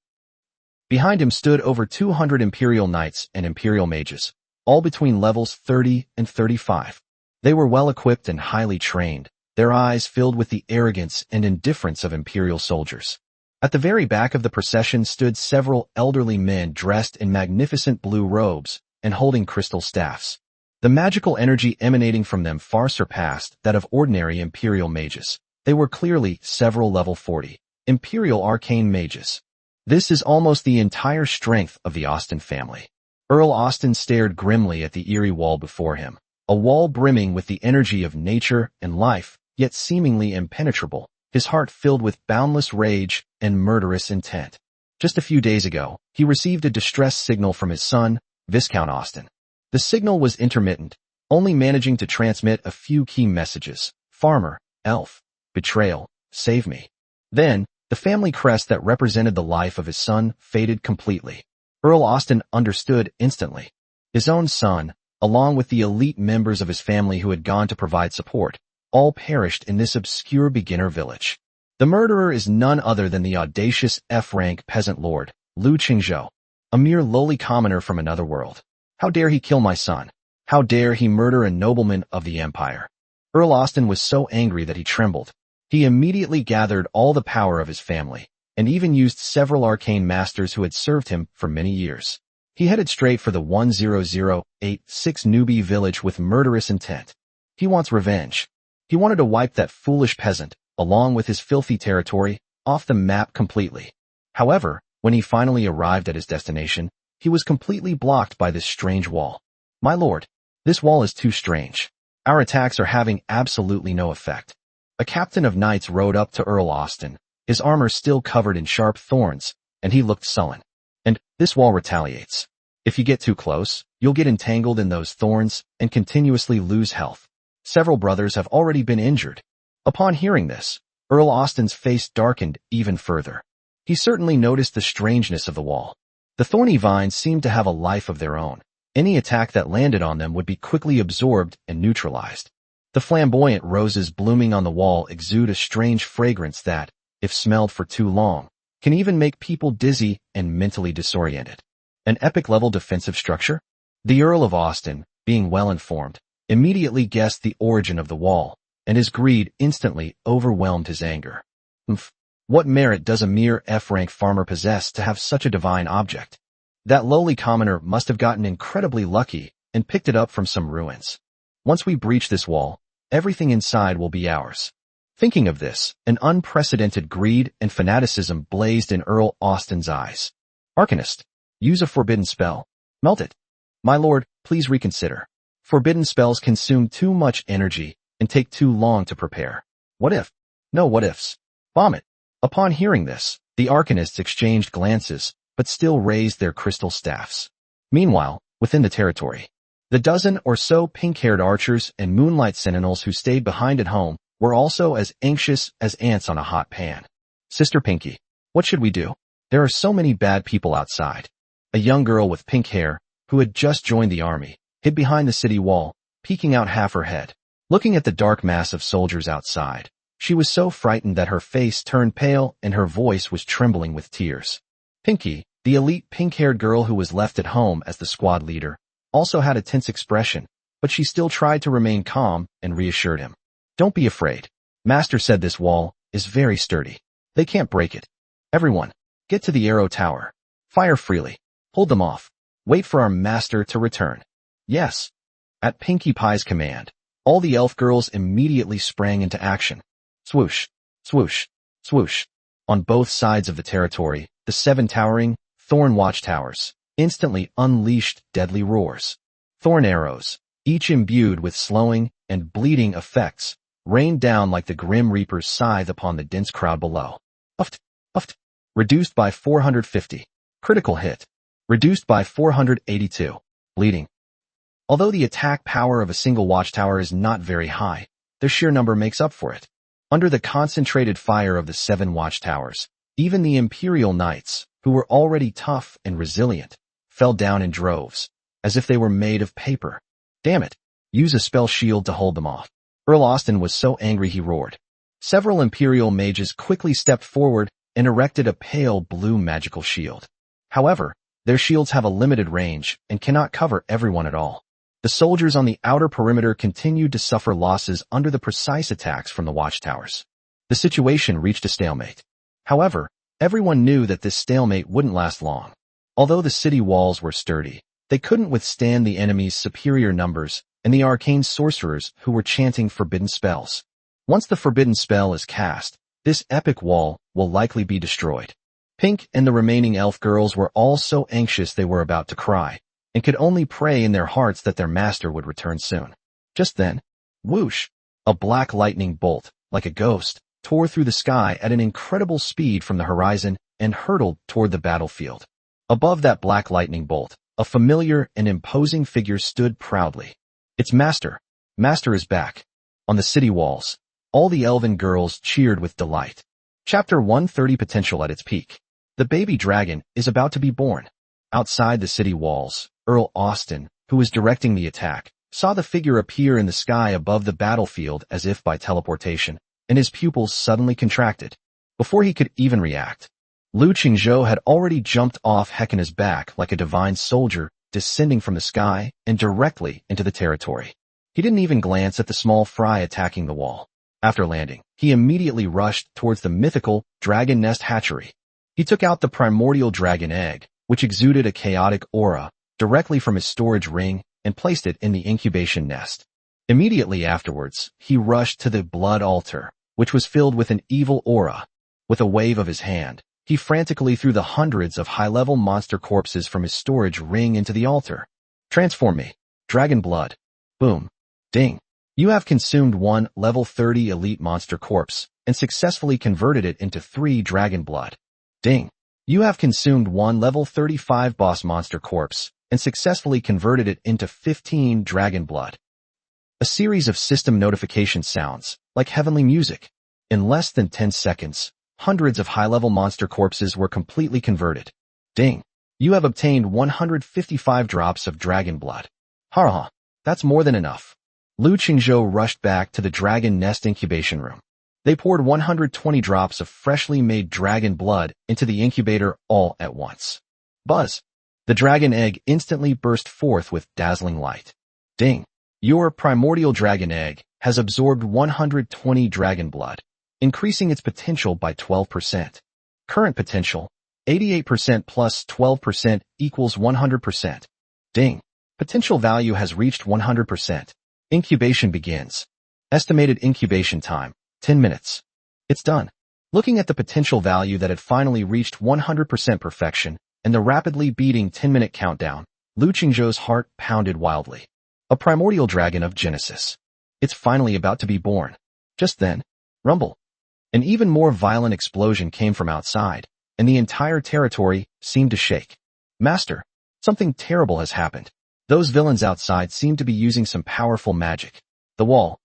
Behind him stood over 200 Imperial Knights and Imperial Mages, all between levels 30 and 35. They were well-equipped and highly trained, their eyes filled with the arrogance and indifference of Imperial soldiers. At the very back of the procession stood several elderly men dressed in magnificent blue robes and holding crystal staffs. The magical energy emanating from them far surpassed that of ordinary Imperial mages. They were clearly several level 40 Imperial arcane mages. This is almost the entire strength of the Austen family. Earl Austen stared grimly at the eerie wall before him, a wall brimming with the energy of nature and life, yet seemingly impenetrable, his heart filled with boundless rage and murderous intent. Just a few days ago, he received a distress signal from his son, Viscount Austen. The signal was intermittent, only managing to transmit a few key messages: farmer, elf, betrayal, save me. Then, the family crest that represented the life of his son faded completely. Earl Austen understood instantly. His own son, along with the elite members of his family who had gone to provide support, all perished in this obscure beginner village. The murderer is none other than the audacious F-rank peasant lord, Lu Qingzhou, a mere lowly commoner from another world. How dare he kill my son? How dare he murder a nobleman of the empire? Earl Austen was so angry that he trembled. He immediately gathered all the power of his family, and even used several arcane masters who had served him for many years. He headed straight for the 10086 newbie village with murderous intent. He wants revenge. He wanted to wipe that foolish peasant, along with his filthy territory, off the map completely. However, when he finally arrived at his destination, he was completely blocked by this strange wall. My lord, this wall is too strange. Our attacks are having absolutely no effect. A captain of knights rode up to Earl Austen, his armor still covered in sharp thorns, and he looked sullen. And this wall retaliates. If you get too close, you'll get entangled in those thorns and continuously lose health. Several brothers have already been injured. Upon hearing this, Earl Austen's face darkened even further. He certainly noticed the strangeness of the wall. The thorny vines seemed to have a life of their own. Any attack that landed on them would be quickly absorbed and neutralized. The flamboyant roses blooming on the wall exude a strange fragrance that, if smelled for too long, can even make people dizzy and mentally disoriented. An epic-level defensive structure? The Earl of Austen, being well informed, immediately guessed the origin of the wall, and his greed instantly overwhelmed his anger. What merit does a mere F-rank farmer possess to have such a divine object? That lowly commoner must have gotten incredibly lucky and picked it up from some ruins. Once we breach this wall, everything inside will be ours. Thinking of this, an unprecedented greed and fanaticism blazed in Earl Austen's eyes. Arcanist, use a forbidden spell. Melt it. My lord, please reconsider. Forbidden spells consume too much energy and take too long to prepare. What if? No what ifs. Bomb it. Upon hearing this, the Arcanists exchanged glances, but still raised their crystal staffs. Meanwhile, within the territory, the dozen or so pink-haired archers and moonlight sentinels who stayed behind at home were also as anxious as ants on a hot pan. Sister Pinky, what should we do? There are so many bad people outside. A young girl with pink hair, who had just joined the army, hid behind the city wall, peeking out half her head. Looking at the dark mass of soldiers outside, she was so frightened that her face turned pale and her voice was trembling with tears. Pinky, the elite pink-haired girl who was left at home as the squad leader, also had a tense expression, but she still tried to remain calm and reassured him. Don't be afraid. Master said this wall is very sturdy. They can't break it. Everyone, get to the arrow tower. Fire freely. Hold them off. Wait for our master to return. Yes. At Pinkie Pie's command, all the elf girls immediately sprang into action. Swoosh, swoosh, swoosh. On both sides of the territory, the 7 towering, thorn watchtowers instantly unleashed deadly roars. Thorn arrows, each imbued with slowing and bleeding effects, rained down like the Grim Reaper's scythe upon the dense crowd below. Uft, uft. Reduced by 450. Critical hit. Reduced by 482. Bleeding. Although the attack power of a single watchtower is not very high, their sheer number makes up for it. Under the concentrated fire of the 7 watchtowers, even the Imperial Knights, who were already tough and resilient, fell down in droves, as if they were made of paper. Damn it! Use a spell shield to hold them off. Earl Austin was so angry he roared. Several Imperial mages quickly stepped forward and erected a pale blue magical shield. However, their shields have a limited range and cannot cover everyone at all. The soldiers on the outer perimeter continued to suffer losses under the precise attacks from the watchtowers. The situation reached a stalemate. However, everyone knew that this stalemate wouldn't last long. Although the city walls were sturdy, they couldn't withstand the enemy's superior numbers and the arcane sorcerers who were chanting forbidden spells. Once the forbidden spell is cast, this epic wall will likely be destroyed. Pink and the remaining elf girls were all so anxious they were about to cry, and could only pray in their hearts that their master would return soon. Just then, whoosh, a black lightning bolt, like a ghost, tore through the sky at an incredible speed from the horizon and hurtled toward the battlefield. Above that black lightning bolt, a familiar and imposing figure stood proudly. It's Master. Master is back. On the city walls, all the elven girls cheered with delight. Chapter 130 Potential at its peak. The baby dragon is about to be born. Outside the city walls, Earl Austin, who was directing the attack, saw the figure appear in the sky above the battlefield as if by teleportation, and his pupils suddenly contracted. Before he could even react, Lu Qingzhou had already jumped off Hecana's back like a divine soldier, descending from the sky and directly into the territory. He didn't even glance at the small fry attacking the wall. After landing, he immediately rushed towards the mythical dragon nest hatchery. He took out the primordial dragon egg, which exuded a chaotic aura, directly from his storage ring and placed it in the incubation nest. Immediately afterwards, he rushed to the blood altar, which was filled with an evil aura. With a wave of his hand, he frantically threw the hundreds of high-level monster corpses from his storage ring into the altar. Transform me. Dragon blood. Boom. Ding. You have consumed 1 level 30 elite monster corpse and successfully converted it into 3 dragon blood. Ding. You have consumed 1 level 35 boss monster corpse and successfully converted it into 15 dragon blood. A series of system notification sounds, like heavenly music. In less than 10 seconds, hundreds of high-level monster corpses were completely converted. Ding. You have obtained 155 drops of dragon blood. Ha, that's more than enough. Lu Qingzhou rushed back to the dragon nest incubation room. They poured 120 drops of freshly made dragon blood into the incubator all at once. Buzz. The dragon egg instantly burst forth with dazzling light. Ding. Your primordial dragon egg has absorbed 120 dragon blood, increasing its potential by 12%. Current potential, 88% plus 12% equals 100%. Ding. Potential value has reached 100%. Incubation begins. Estimated incubation time, 10 minutes. It's done. Looking at the potential value that had finally reached 100% perfection and the rapidly beating 10-minute countdown, Lu Qingzhou's heart pounded wildly. A primordial dragon of Genesis. It's finally about to be born. Just then, rumble. An even more violent explosion came from outside, and the entire territory seemed to shake. Master, something terrible has happened. Those villains outside seem to be using some powerful magic. The wall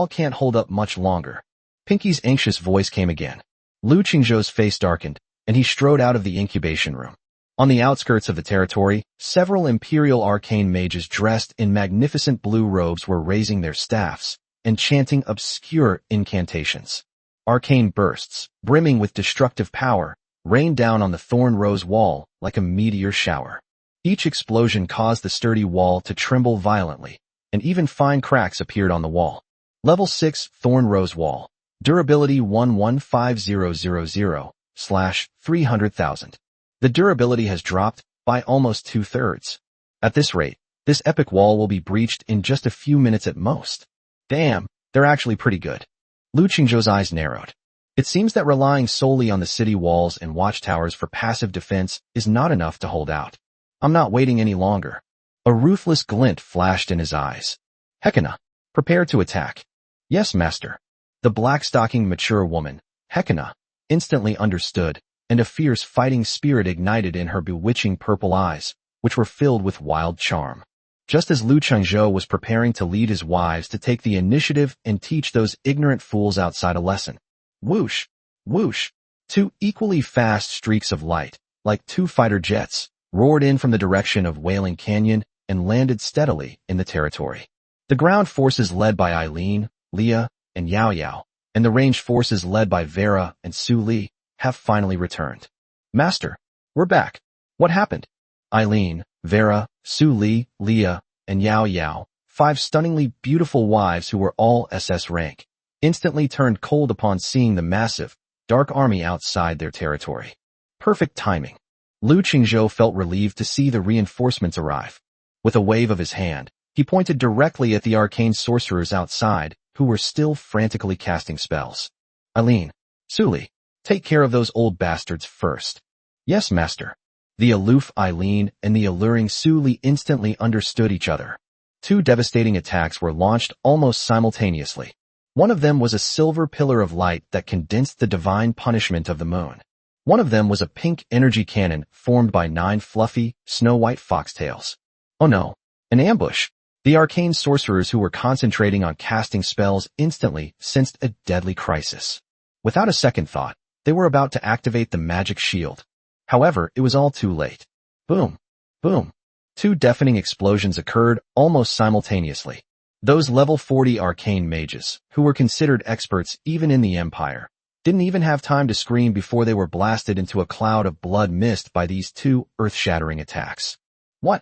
can't hold up much longer. Pinky's anxious voice came again. Lu Qingzhou's face darkened, and he strode out of the incubation room. On the outskirts of the territory, several imperial arcane mages dressed in magnificent blue robes were raising their staffs and chanting obscure incantations. Arcane bursts, brimming with destructive power, rained down on the Thorn Rose wall like a meteor shower. Each explosion caused the sturdy wall to tremble violently, and even fine cracks appeared on the wall. Level 6 Thorn Rose Wall. Durability 115000/300,000. The durability has dropped by almost 2/3. At this rate, this epic wall will be breached in just a few minutes at most. Damn, they're actually pretty good. Lu Qingzhou's eyes narrowed. It seems that relying solely on the city walls and watchtowers for passive defense is not enough to hold out. I'm not waiting any longer. A ruthless glint flashed in his eyes. Hekina, prepare to attack. Yes, master. The black-stocking mature woman, Hekina, instantly understood, and a fierce fighting spirit ignited in her bewitching purple eyes, which were filled with wild charm. Just as Lu Qingzhou was preparing to lead his wives to take the initiative and teach those ignorant fools outside a lesson. Whoosh! Whoosh! Two equally fast streaks of light, like two fighter jets, roared in from the direction of Wailing Canyon and landed steadily in the territory. The ground forces led by Eileen, Leah, and Yao Yao, and the ranged forces led by Vera and Su Li, have finally returned. Master, we're back. What happened? Eileen, Vera, Su Li, Leah, and Yao Yao, 5 stunningly beautiful wives who were all SS rank, instantly turned cold upon seeing the massive, dark army outside their territory. Perfect timing. Lu Qingzhou felt relieved to see the reinforcements arrive. With a wave of his hand, he pointed directly at the arcane sorcerers outside, who were still frantically casting spells. Eileen, Su Li, take care of those old bastards first. Yes, master. The aloof Eileen and the alluring Su Li instantly understood each other. 2 devastating attacks were launched almost simultaneously. One of them was a silver pillar of light that condensed the divine punishment of the moon. One of them was a pink energy cannon formed by 9 fluffy, snow-white foxtails. Oh no, an ambush! The arcane sorcerers who were concentrating on casting spells instantly sensed a deadly crisis. Without a second thought, they were about to activate the magic shield. However, it was all too late. Boom! Boom! 2 deafening explosions occurred almost simultaneously. Those level 40 arcane mages, who were considered experts even in the Empire, didn't even have time to scream before they were blasted into a cloud of blood mist by these 2 earth-shattering attacks. What?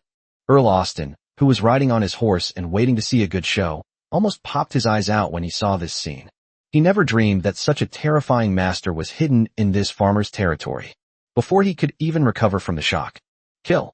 Earl Austin, who was riding on his horse and waiting to see a good show, almost popped his eyes out when he saw this scene. He never dreamed that such a terrifying master was hidden in this farmer's territory. Before he could even recover from the shock. Kill!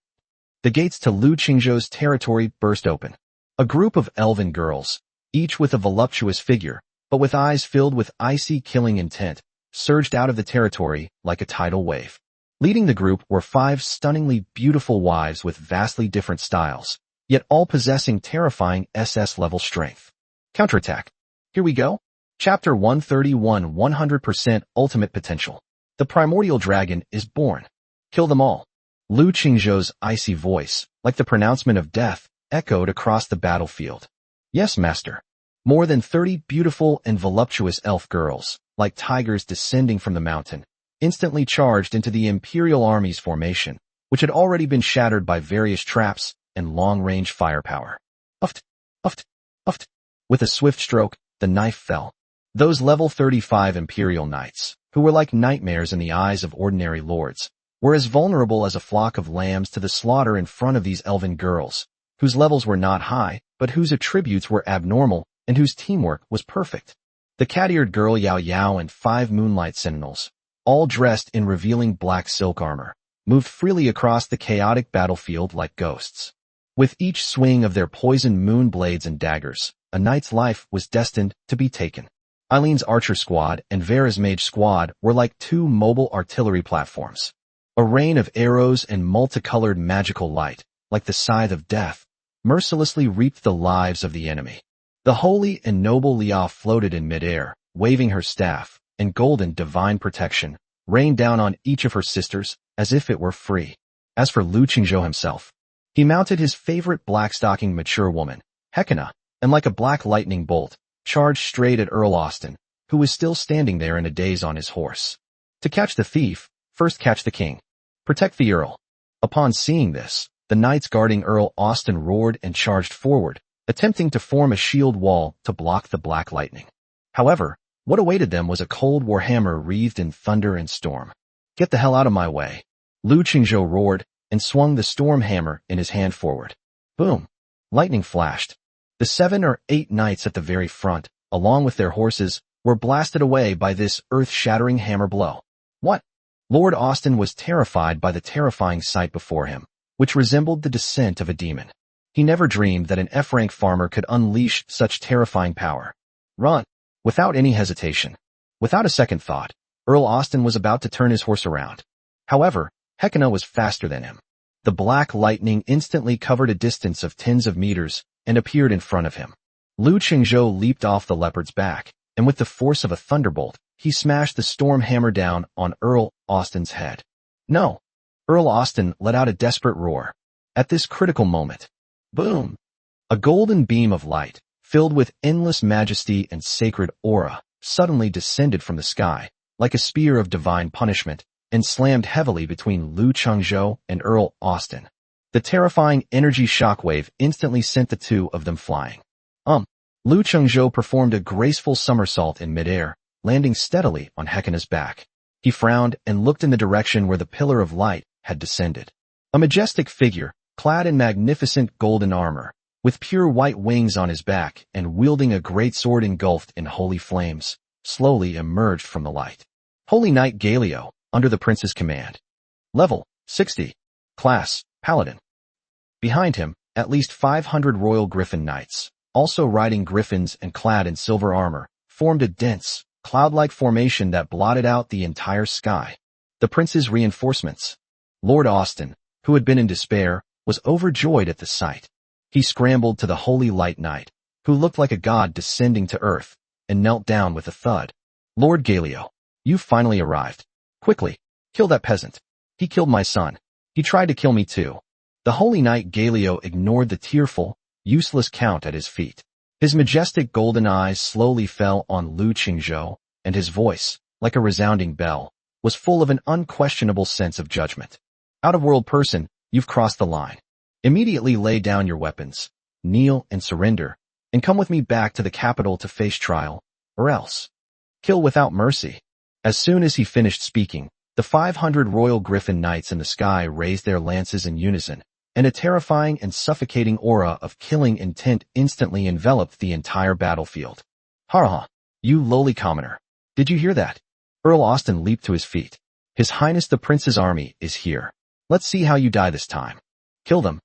The gates to Lu Qingzhou's territory burst open. A group of elven girls, each with a voluptuous figure, but with eyes filled with icy killing intent, surged out of the territory like a tidal wave. Leading the group were 5 stunningly beautiful wives with vastly different styles, yet all possessing terrifying SS-level strength. Counterattack. Here we go. Chapter 131 100% Ultimate Potential. The primordial dragon is born. Kill them all. Lu Qingzhou's icy voice, like the pronouncement of death, echoed across the battlefield. Yes, master. More than 30 beautiful and voluptuous elf girls, like tigers descending from the mountain, instantly charged into the Imperial Army's formation, which had already been shattered by various traps and long-range firepower. Uft, uft, uft. With a swift stroke, the knife fell. Those level 35 Imperial knights, who were like nightmares in the eyes of ordinary lords, were as vulnerable as a flock of lambs to the slaughter in front of these elven girls, whose levels were not high, but whose attributes were abnormal and whose teamwork was perfect. The cat-eared girl Yao Yao and 5 moonlight sentinels, all dressed in revealing black silk armor, moved freely across the chaotic battlefield like ghosts. With each swing of their poisoned moon blades and daggers, a knight's life was destined to be taken. Eileen's archer squad and Vera's mage squad were like 2 mobile artillery platforms. A rain of arrows and multicolored magical light, like the scythe of death, mercilessly reaped the lives of the enemy. The holy and noble Liao floated in midair, waving her staff, and golden divine protection rained down on each of her sisters as if it were free. As for Lu Qingzhou himself, he mounted his favorite black-stocking mature woman, Hekina, and like a black lightning bolt, charged straight at Earl Austen, who was still standing there in a daze on his horse. To catch the thief, first catch the king. Protect the Earl. Upon seeing this, the knights guarding Earl Austen roared and charged forward, attempting to form a shield wall to block the black lightning. However, what awaited them was a cold war hammer wreathed in thunder and storm. Get the hell out of my way. Lu Qingzhou roared and swung the storm hammer in his hand forward. Boom! Lightning flashed. The 7 or 8 knights at the very front, along with their horses, were blasted away by this earth-shattering hammer blow. What? Lord Austen was terrified by the terrifying sight before him, which resembled the descent of a demon. He never dreamed that an F-rank farmer could unleash such terrifying power. Run! Without any hesitation. Without a second thought, Earl Austen was about to turn his horse around. However, Hekina was faster than him. The black lightning instantly covered a distance of tens of meters and appeared in front of him. Lu Qingzhou leaped off the leopard's back, and with the force of a thunderbolt, he smashed the storm hammer down on Earl Austen's head. No! Earl Austen let out a desperate roar. At this critical moment, boom! A golden beam of light, filled with endless majesty and sacred aura, suddenly descended from the sky, like a spear of divine punishment, and slammed heavily between Lu Qingzhou and Earl Austen. The terrifying energy shockwave instantly sent the two of them flying. Lu Qingzhou performed a graceful somersault in midair, landing steadily on Hekina's back. He frowned and looked in the direction where the pillar of light had descended. A majestic figure, clad in magnificent golden armor, with pure white wings on his back and wielding a great sword engulfed in holy flames, slowly emerged from the light. Holy Knight Galio, under the prince's command. Level 60. Class Paladin. Behind him, at least 500 royal griffin knights, also riding griffins and clad in silver armor, formed a dense, cloud-like formation that blotted out the entire sky. The prince's reinforcements. Lord Austen, who had been in despair, was overjoyed at the sight. He scrambled to the Holy Light Knight, who looked like a god descending to earth, and knelt down with a thud. Lord Galio, you've finally arrived. Quickly, kill that peasant. He killed my son. He tried to kill me too. The Holy Knight Galio ignored the tearful, useless count at his feet. His majestic golden eyes slowly fell on Lu Qingzhou, and his voice, like a resounding bell, was full of an unquestionable sense of judgment. Out-of-world person, you've crossed the line. Immediately lay down your weapons, kneel and surrender, and come with me back to the capital to face trial, or else. Kill without mercy. As soon as he finished speaking, the 500 royal griffin knights in the sky raised their lances in unison, and a terrifying and suffocating aura of killing intent instantly enveloped the entire battlefield. Ha! You lowly commoner. Did you hear that? Earl Austen leaped to his feet. His Highness the Prince's army is here. Let's see how you die this time. Kill them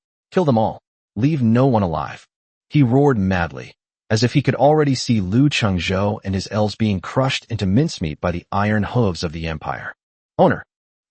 all. Leave no one alive. He roared madly, as if he could already see Lu Qingzhou and his elves being crushed into mincemeat by the iron hooves of the Empire. Owner,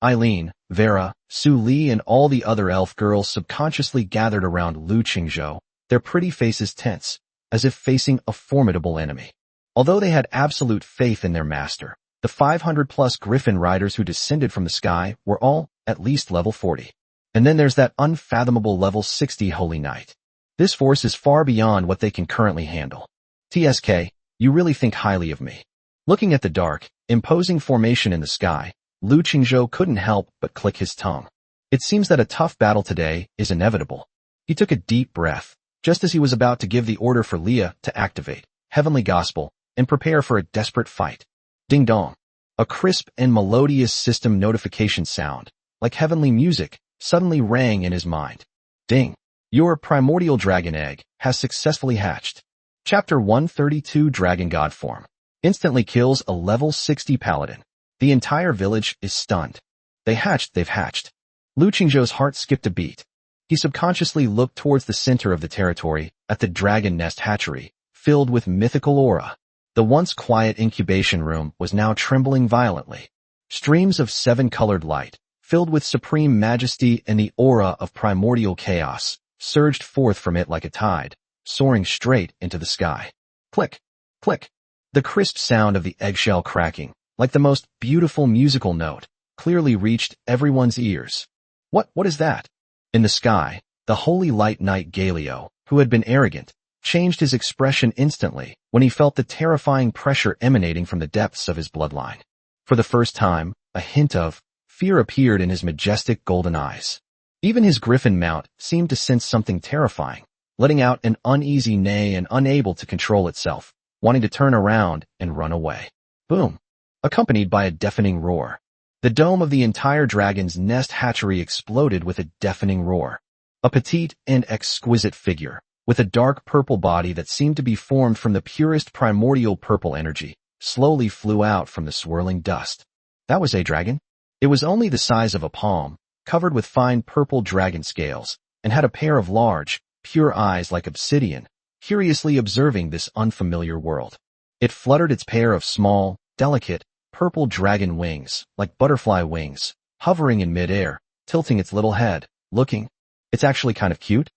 Eileen, Vera, Su Li and all the other elf girls subconsciously gathered around Lu Qingzhou, their pretty faces tense, as if facing a formidable enemy. Although they had absolute faith in their master, the 500-plus griffin riders who descended from the sky were all, at least level 40. And then there's that unfathomable level 60 Holy Knight. This force is far beyond what they can currently handle. TSK, you really think highly of me. Looking at the dark, imposing formation in the sky, Lu Qingzhou couldn't help but click his tongue. It seems that a tough battle today is inevitable. He took a deep breath, just as he was about to give the order for Leah to activate Heavenly Gospel and prepare for a desperate fight. Ding dong. A crisp and melodious system notification sound, like heavenly music, suddenly rang in his mind. Ding. Your primordial dragon egg has successfully hatched. Chapter 132 Dragon God Form. Instantly kills a level 60 paladin. The entire village is stunned. They've hatched. Lu Qingzhou's heart skipped a beat. He subconsciously looked towards the center of the territory, at the dragon nest hatchery, filled with mythical aura. The once quiet incubation room was now trembling violently. Streams of 7-colored light, filled with supreme majesty and the aura of primordial chaos, surged forth from it like a tide, soaring straight into the sky. Click, click. The crisp sound of the eggshell cracking, like the most beautiful musical note, clearly reached everyone's ears. What is that? In the sky, the holy light knight Galio, who had been arrogant, changed his expression instantly when he felt the terrifying pressure emanating from the depths of his bloodline. For the first time, a hint of fear appeared in his majestic golden eyes. Even his griffin mount seemed to sense something terrifying, letting out an uneasy neigh and unable to control itself, wanting to turn around and run away. Boom! Accompanied by a deafening roar. The dome of the entire dragon's nest hatchery exploded with a deafening roar. A petite and exquisite figure, with a dark purple body that seemed to be formed from the purest primordial purple energy, slowly flew out from the swirling dust. That was a dragon. It was only the size of a palm, covered with fine purple dragon scales, and had a pair of large, pure eyes like obsidian, curiously observing this unfamiliar world. It fluttered its pair of small, delicate, purple dragon wings, like butterfly wings, hovering in midair, tilting its little head, looking. It's actually kind of cute.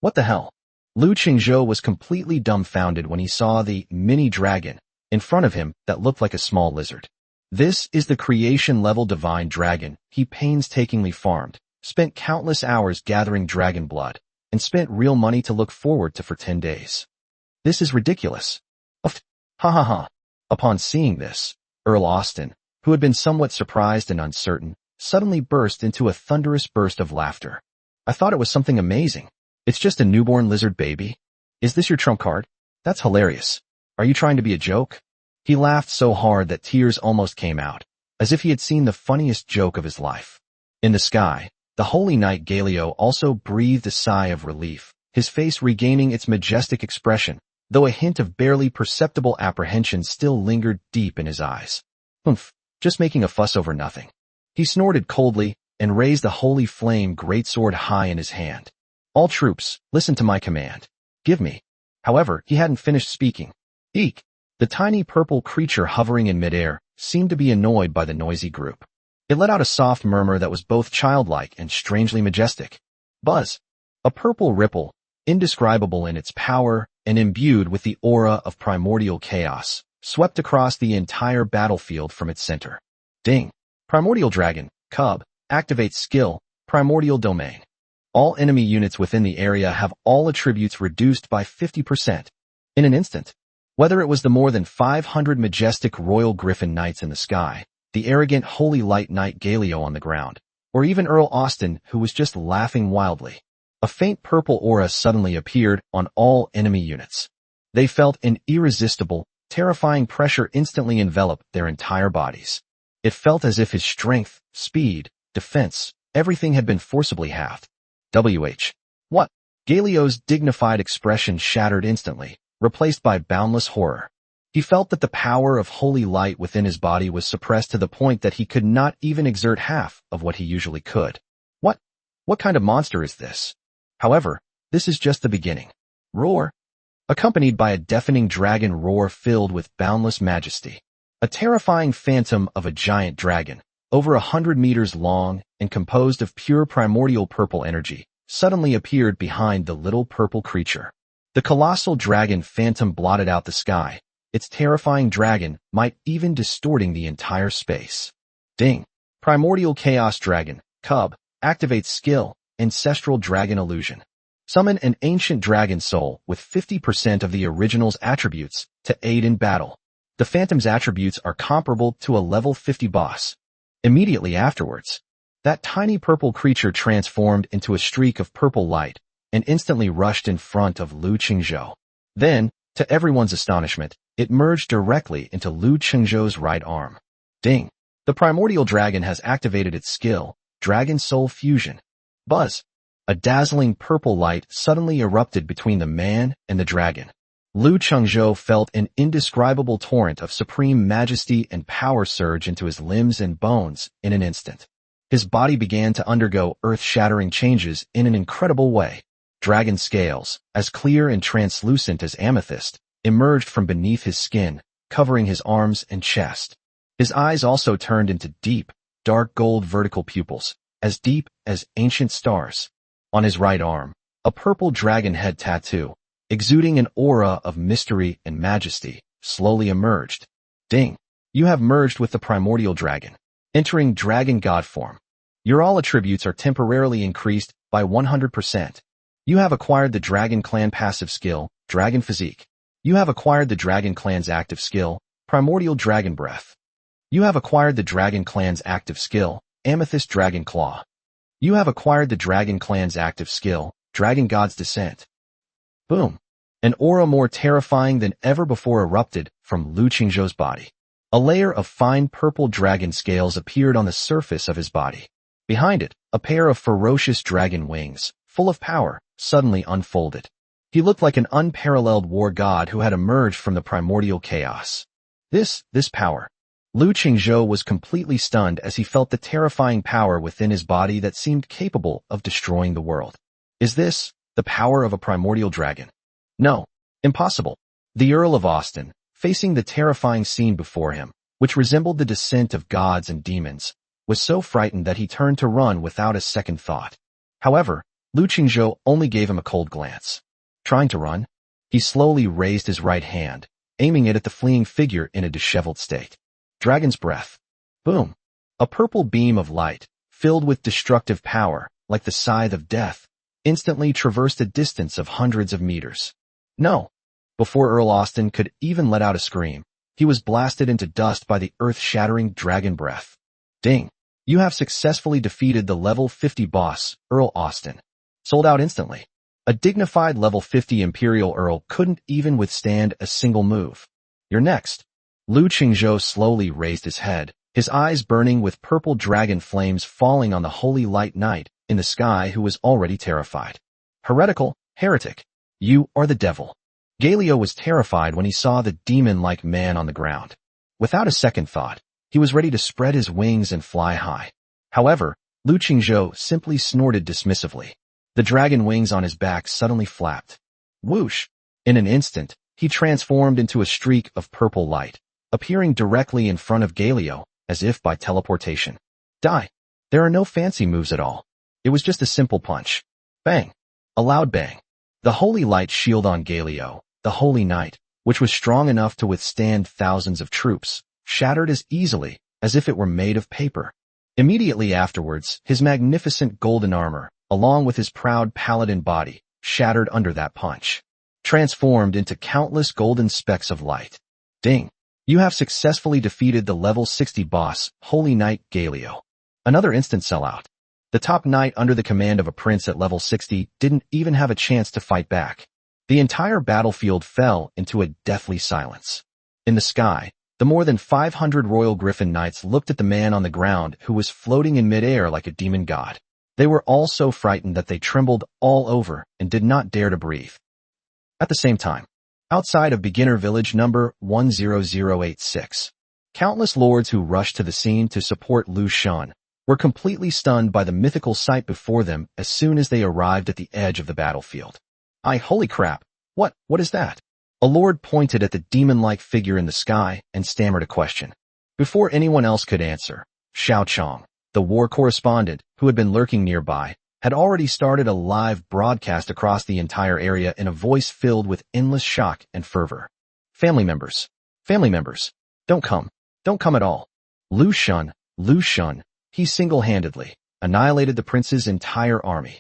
What the hell? Lu Qingzhou was completely dumbfounded when he saw the mini dragon in front of him that looked like a small lizard. This is the creation-level divine dragon he painstakingly farmed, spent countless hours gathering dragon blood, and spent real money to look forward to for 10 days. This is ridiculous. Ha ha ha. Upon seeing this, Earl Austen, who had been somewhat surprised and uncertain, suddenly burst into a thunderous burst of laughter. I thought it was something amazing. It's just a newborn lizard baby. Is this your trump card? That's hilarious. Are you trying to be a joke? He laughed so hard that tears almost came out, as if he had seen the funniest joke of his life. In the sky, the holy knight Galio also breathed a sigh of relief, his face regaining its majestic expression, though a hint of barely perceptible apprehension still lingered deep in his eyes. Humph, just making a fuss over nothing. He snorted coldly and raised the holy flame greatsword high in his hand. All troops, listen to my command. Give me. However, he hadn't finished speaking. Eek! The tiny purple creature hovering in midair seemed to be annoyed by the noisy group. It let out a soft murmur that was both childlike and strangely majestic. Buzz! A purple ripple, indescribable in its power and imbued with the aura of primordial chaos, swept across the entire battlefield from its center. Ding! Primordial Dragon, Cub, activates skill, Primordial Domain. All enemy units within the area have all attributes reduced by 50%. In an instant. Whether it was the more than 500 majestic royal griffin knights in the sky, the arrogant holy light knight Galio on the ground, or even Earl Austen who was just laughing wildly, a faint purple aura suddenly appeared on all enemy units. They felt an irresistible, terrifying pressure instantly envelop their entire bodies. It felt as if his strength, speed, defense, everything had been forcibly halved. What? Galio's dignified expression shattered instantly, replaced by boundless horror. He felt that the power of holy light within his body was suppressed to the point that he could not even exert half of what he usually could. What kind of monster is this? However, this is just the beginning. Roar! Accompanied by a deafening dragon roar filled with boundless majesty. A terrifying phantom of a giant dragon, over 100 meters long and composed of pure primordial purple energy, suddenly appeared behind the little purple creature. The colossal dragon phantom blotted out the sky, its terrifying dragon might even distorting the entire space. Ding! Primordial Chaos Dragon, Cub, activates skill, Ancestral Dragon Illusion. Summon an ancient dragon soul with 50% of the original's attributes to aid in battle. The phantom's attributes are comparable to a level 50 boss. Immediately afterwards, that tiny purple creature transformed into a streak of purple light and instantly rushed in front of Lu Qingzhou. Then, to everyone's astonishment, it merged directly into Lu Qingzhou's right arm. Ding! The primordial dragon has activated its skill, Dragon Soul Fusion. Buzz! A dazzling purple light suddenly erupted between the man and the dragon. Lu Qingzhou felt an indescribable torrent of supreme majesty and power surge into his limbs and bones in an instant. His body began to undergo earth-shattering changes in an incredible way. Dragon scales, as clear and translucent as amethyst, emerged from beneath his skin, covering his arms and chest. His eyes also turned into deep, dark gold vertical pupils, as deep as ancient stars. On his right arm, a purple dragon head tattoo, exuding an aura of mystery and majesty, slowly emerged. Ding! You have merged with the primordial dragon, entering dragon god form. Your all attributes are temporarily increased by 100%. You have acquired the Dragon Clan passive skill, Dragon Physique. You have acquired the Dragon Clan's active skill, Primordial Dragon Breath. You have acquired the Dragon Clan's active skill, Amethyst Dragon Claw. You have acquired the Dragon Clan's active skill, Dragon God's Descent. Boom. An aura more terrifying than ever before erupted from Lu Qingzhou's body. A layer of fine purple dragon scales appeared on the surface of his body. Behind it, a pair of ferocious dragon wings, full of power, suddenly unfolded. He looked like an unparalleled war god who had emerged from the primordial chaos. This power. Lu Qingzhou was completely stunned as he felt the terrifying power within his body that seemed capable of destroying the world. Is this the power of a primordial dragon? No. Impossible. The Earl of Austin, facing the terrifying scene before him, which resembled the descent of gods and demons, was so frightened that he turned to run without a second thought. However, Lu Qingzhou only gave him a cold glance. Trying to run, he slowly raised his right hand, aiming it at the fleeing figure in a disheveled state. Dragon's Breath. Boom. A purple beam of light, filled with destructive power, like the scythe of death, instantly traversed a distance of hundreds of meters. No. Before Earl Austin could even let out a scream, he was blasted into dust by the earth-shattering Dragon Breath. Ding. You have successfully defeated the level 50 boss, Earl Austin. Sold out instantly. A dignified level 50 Imperial Earl couldn't even withstand a single move. You're next. Lu Qingzhou slowly raised his head, his eyes burning with purple dragon flames falling on the holy light knight in the sky who was already terrified. Heretical, heretic. You are the devil. Galio was terrified when he saw the demon-like man on the ground. Without a second thought, he was ready to spread his wings and fly high. However, Lu Qingzhou simply snorted dismissively. The dragon wings on his back suddenly flapped. Whoosh! In an instant, he transformed into a streak of purple light, appearing directly in front of Galio, as if by teleportation. Die! There are no fancy moves at all. It was just a simple punch. Bang! A loud bang. The holy light shield on Galio, the holy knight, which was strong enough to withstand thousands of troops, shattered as easily as if it were made of paper. Immediately afterwards, his magnificent golden armor, along with his proud paladin body, shattered under that punch, transformed into countless golden specks of light. Ding! You have successfully defeated the level 60 boss, Holy Knight Galio. Another instant sellout. The top knight under the command of a prince at level 60 didn't even have a chance to fight back. The entire battlefield fell into a deathly silence. In the sky, the more than 500 royal griffin knights looked at the man on the ground who was floating in midair like a demon god. They were all so frightened that they trembled all over and did not dare to breathe. At the same time, outside of beginner village number 10086, countless lords who rushed to the scene to support Lu Shan were completely stunned by the mythical sight before them as soon as they arrived at the edge of the battlefield. Holy crap! What is that? A lord pointed at the demon-like figure in the sky and stammered a question. Before anyone else could answer, Xiao Chong, the war correspondent, who had been lurking nearby, had already started a live broadcast across the entire area in a voice filled with endless shock and fervor. Family members, don't come at all. Lu Shun, he single-handedly annihilated the prince's entire army.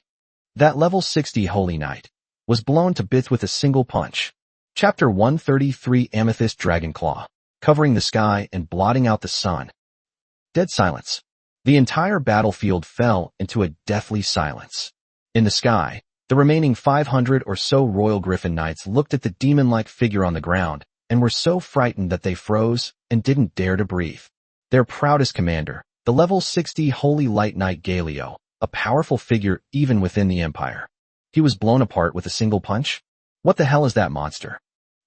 That level 60 holy knight was blown to bits with a single punch. Chapter 133 Amethyst Dragon Claw, covering the sky and blotting out the sun. Dead silence. The entire battlefield fell into a deathly silence. In the sky, the remaining 500 or so royal griffin knights looked at the demon-like figure on the ground and were so frightened that they froze and didn't dare to breathe. Their proudest commander, the level 60 holy light knight Galio, a powerful figure even within the empire. He was blown apart with a single punch? What the hell is that monster?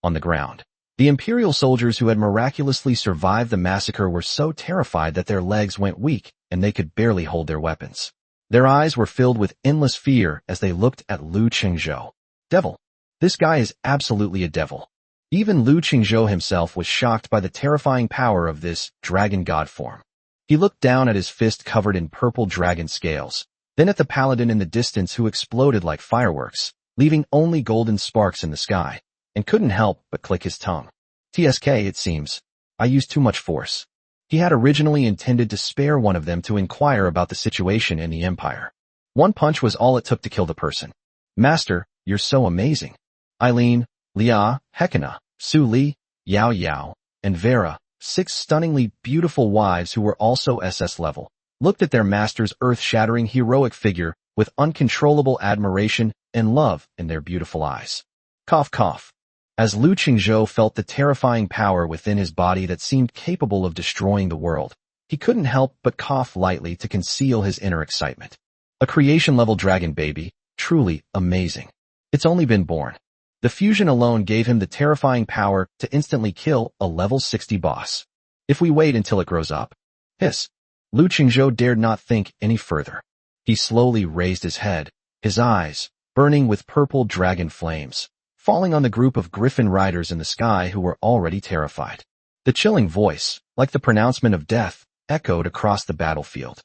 On the ground, the imperial soldiers who had miraculously survived the massacre were so terrified that their legs went weak and they could barely hold their weapons. Their eyes were filled with endless fear as they looked at Lu Qingzhou. Devil. This guy is absolutely a devil. Even Lu Qingzhou himself was shocked by the terrifying power of this dragon god form. He looked down at his fist covered in purple dragon scales, then at the paladin in the distance who exploded like fireworks, leaving only golden sparks in the sky, and couldn't help but click his tongue. TSK, it seems. I used too much force. He had originally intended to spare one of them to inquire about the situation in the Empire. One punch was all it took to kill the person. Master, you're so amazing. Eileen, Lia, Hekina, Su Li, Yao Yao, and Vera, 6 stunningly beautiful wives who were also SS level, looked at their master's earth-shattering heroic figure with uncontrollable admiration and love in their beautiful eyes. Cough cough. As Lu Qingzhou felt the terrifying power within his body that seemed capable of destroying the world, he couldn't help but cough lightly to conceal his inner excitement. A creation-level dragon baby, truly amazing. It's only been born. The fusion alone gave him the terrifying power to instantly kill a level 60 boss. If we wait until it grows up. Hiss. Lu Qingzhou dared not think any further. He slowly raised his head, his eyes, burning with purple dragon flames, falling on the group of griffin riders in the sky who were already terrified. The chilling voice, like the pronouncement of death, echoed across the battlefield.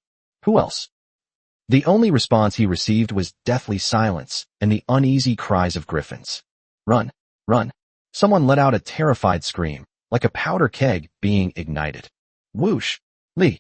Who else? The only response he received was deathly silence and the uneasy cries of griffins. Run, run. Someone let out a terrified scream, like a powder keg being ignited. Whoosh! Li.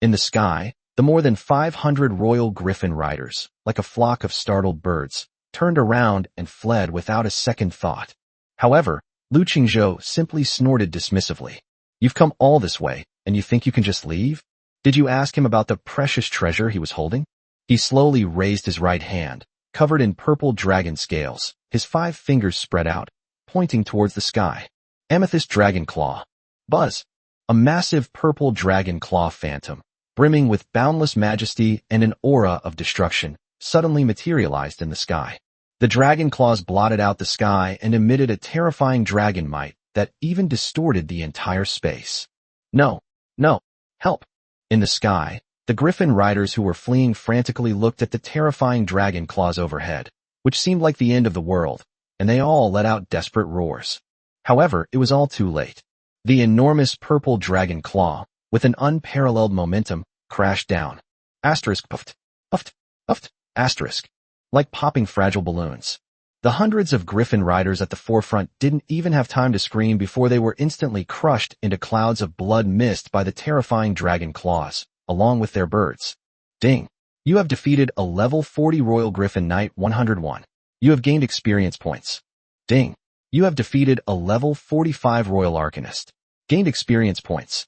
In the sky, the more than 500 royal griffin riders, like a flock of startled birds, turned around and fled without a second thought. However, Lu Qingzhou simply snorted dismissively. You've come all this way, and you think you can just leave? Did you ask him about the precious treasure he was holding? He slowly raised his right hand, covered in purple dragon scales, his 5 fingers spread out, pointing towards the sky. Amethyst dragon claw. Buzz. A massive purple dragon claw phantom, brimming with boundless majesty and an aura of destruction, suddenly materialized in the sky. The dragon claws blotted out the sky and emitted a terrifying dragon might that even distorted the entire space. No, no, help! In the sky, the griffin riders who were fleeing frantically looked at the terrifying dragon claws overhead, which seemed like the end of the world, and they all let out desperate roars. However, it was all too late. The enormous purple dragon claw, with an unparalleled momentum, crashed down. Asterisk puffed, puffed, puffed, asterisk. Like popping fragile balloons. The hundreds of griffin riders at the forefront didn't even have time to scream before they were instantly crushed into clouds of blood mist by the terrifying dragon claws, along with their birds. Ding. You have defeated a level 40 Royal Griffin Knight 101. You have gained experience points. Ding. You have defeated a level 45 Royal Arcanist. Gained experience points.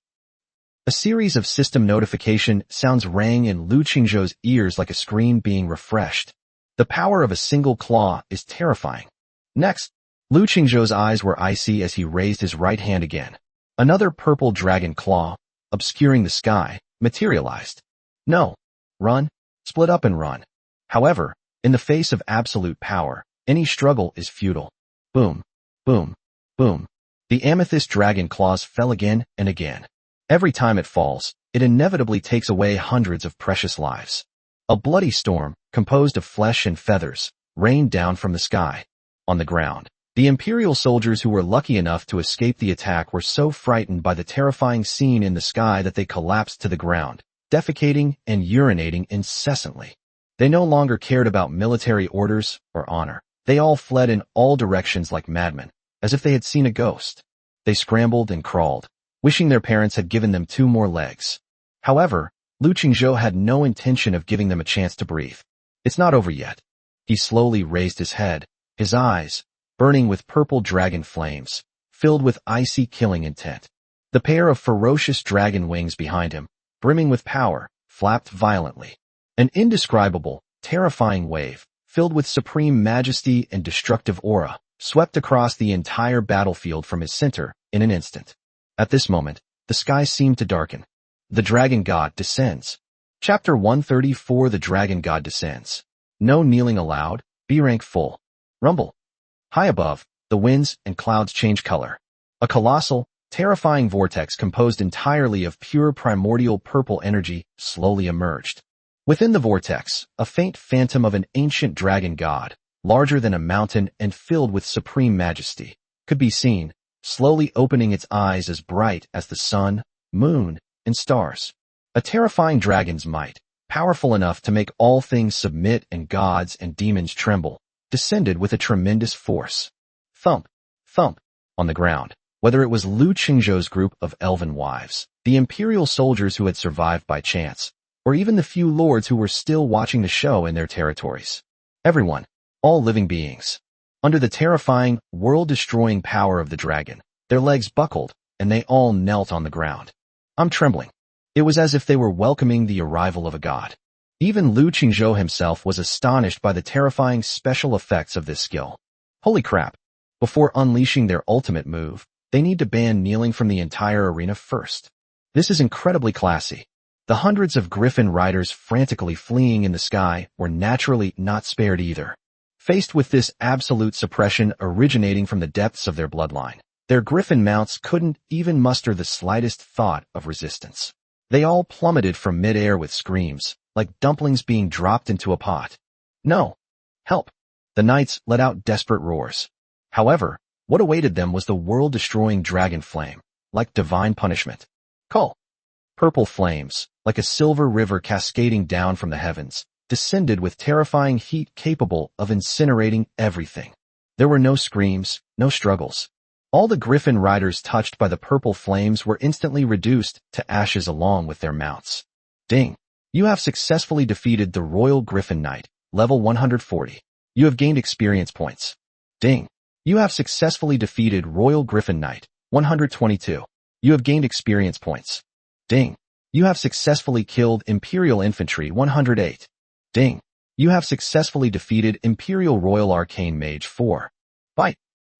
A series of system notification sounds rang in Lu Qingzhou's ears like a screen being refreshed. The power of a single claw is terrifying. Next, Lu Qingzhou's eyes were icy as he raised his right hand again. Another purple dragon claw, obscuring the sky, materialized. No. Run. Split up and run. However, in the face of absolute power, any struggle is futile. Boom. Boom. Boom. The amethyst dragon claws fell again and again. Every time it falls, it inevitably takes away hundreds of precious lives. A bloody storm, composed of flesh and feathers, rained down from the sky. On the ground, the Imperial soldiers who were lucky enough to escape the attack were so frightened by the terrifying scene in the sky that they collapsed to the ground, defecating and urinating incessantly. They no longer cared about military orders or honor. They all fled in all directions like madmen, as if they had seen a ghost. They scrambled and crawled, wishing their parents had given them 2 more legs. However, Lu Qingzhou had no intention of giving them a chance to breathe. It's not over yet. He slowly raised his head, his eyes, burning with purple dragon flames, filled with icy killing intent. The pair of ferocious dragon wings behind him, brimming with power, flapped violently. An indescribable, terrifying wave, filled with supreme majesty and destructive aura, swept across the entire battlefield from his center in an instant. At this moment, the sky seemed to darken. The Dragon God descends. Chapter 134 The Dragon God descends. No kneeling allowed, B rank full. Rumble. High above, the winds and clouds change color. A colossal, terrifying vortex composed entirely of pure primordial purple energy slowly emerged. Within the vortex, a faint phantom of an ancient dragon god, larger than a mountain and filled with supreme majesty, could be seen, slowly opening its eyes as bright as the sun, moon, and stars. A terrifying dragon's might, powerful enough to make all things submit and gods and demons tremble, descended with a tremendous force. Thump, thump, on the ground. Whether it was Lu Qingzhou's group of elven wives, the imperial soldiers who had survived by chance, or even the few lords who were still watching the show in their territories. Everyone, all living beings. Under the terrifying, world-destroying power of the dragon, their legs buckled, and they all knelt on the ground. I'm trembling. It was as if they were welcoming the arrival of a god. Even Lu Qingzhou himself was astonished by the terrifying special effects of this skill. Holy crap. Before unleashing their ultimate move, they need to ban kneeling from the entire arena first. This is incredibly classy. The hundreds of griffin riders frantically fleeing in the sky were naturally not spared either. Faced with this absolute suppression originating from the depths of their bloodline, their griffin mounts couldn't even muster the slightest thought of resistance. They all plummeted from mid-air with screams, like dumplings being dropped into a pot. No! Help! The knights let out desperate roars. However, what awaited them was the world-destroying dragon flame, like divine punishment. Cull! Purple flames, like a silver river cascading down from the heavens, descended with terrifying heat capable of incinerating everything. There were no screams, no struggles. All the griffin riders touched by the purple flames were instantly reduced to ashes along with their mounts. Ding! You have successfully defeated the Royal Griffin Knight, level 140. You have gained experience points. Ding! You have successfully defeated Royal Griffin Knight, 122. You have gained experience points. Ding! You have successfully killed Imperial Infantry, 108. Ding! You have successfully defeated Imperial Royal Arcane Mage, 4. Bite!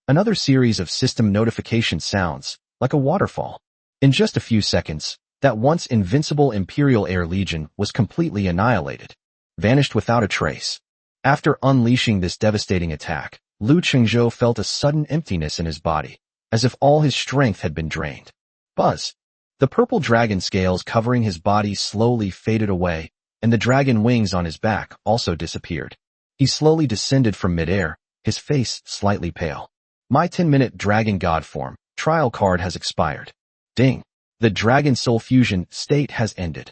Another series of system notification sounds, like a waterfall. In just a few seconds, that once invincible Imperial Air Legion was completely annihilated, vanished without a trace. After unleashing this devastating attack, Lu Qingzhou felt a sudden emptiness in his body, as if all his strength had been drained. Buzz! The purple dragon scales covering his body slowly faded away, and the dragon wings on his back also disappeared. He slowly descended from midair, his face slightly pale. My 10-minute Dragon God form trial card has expired. Ding! The Dragon Soul Fusion state has ended.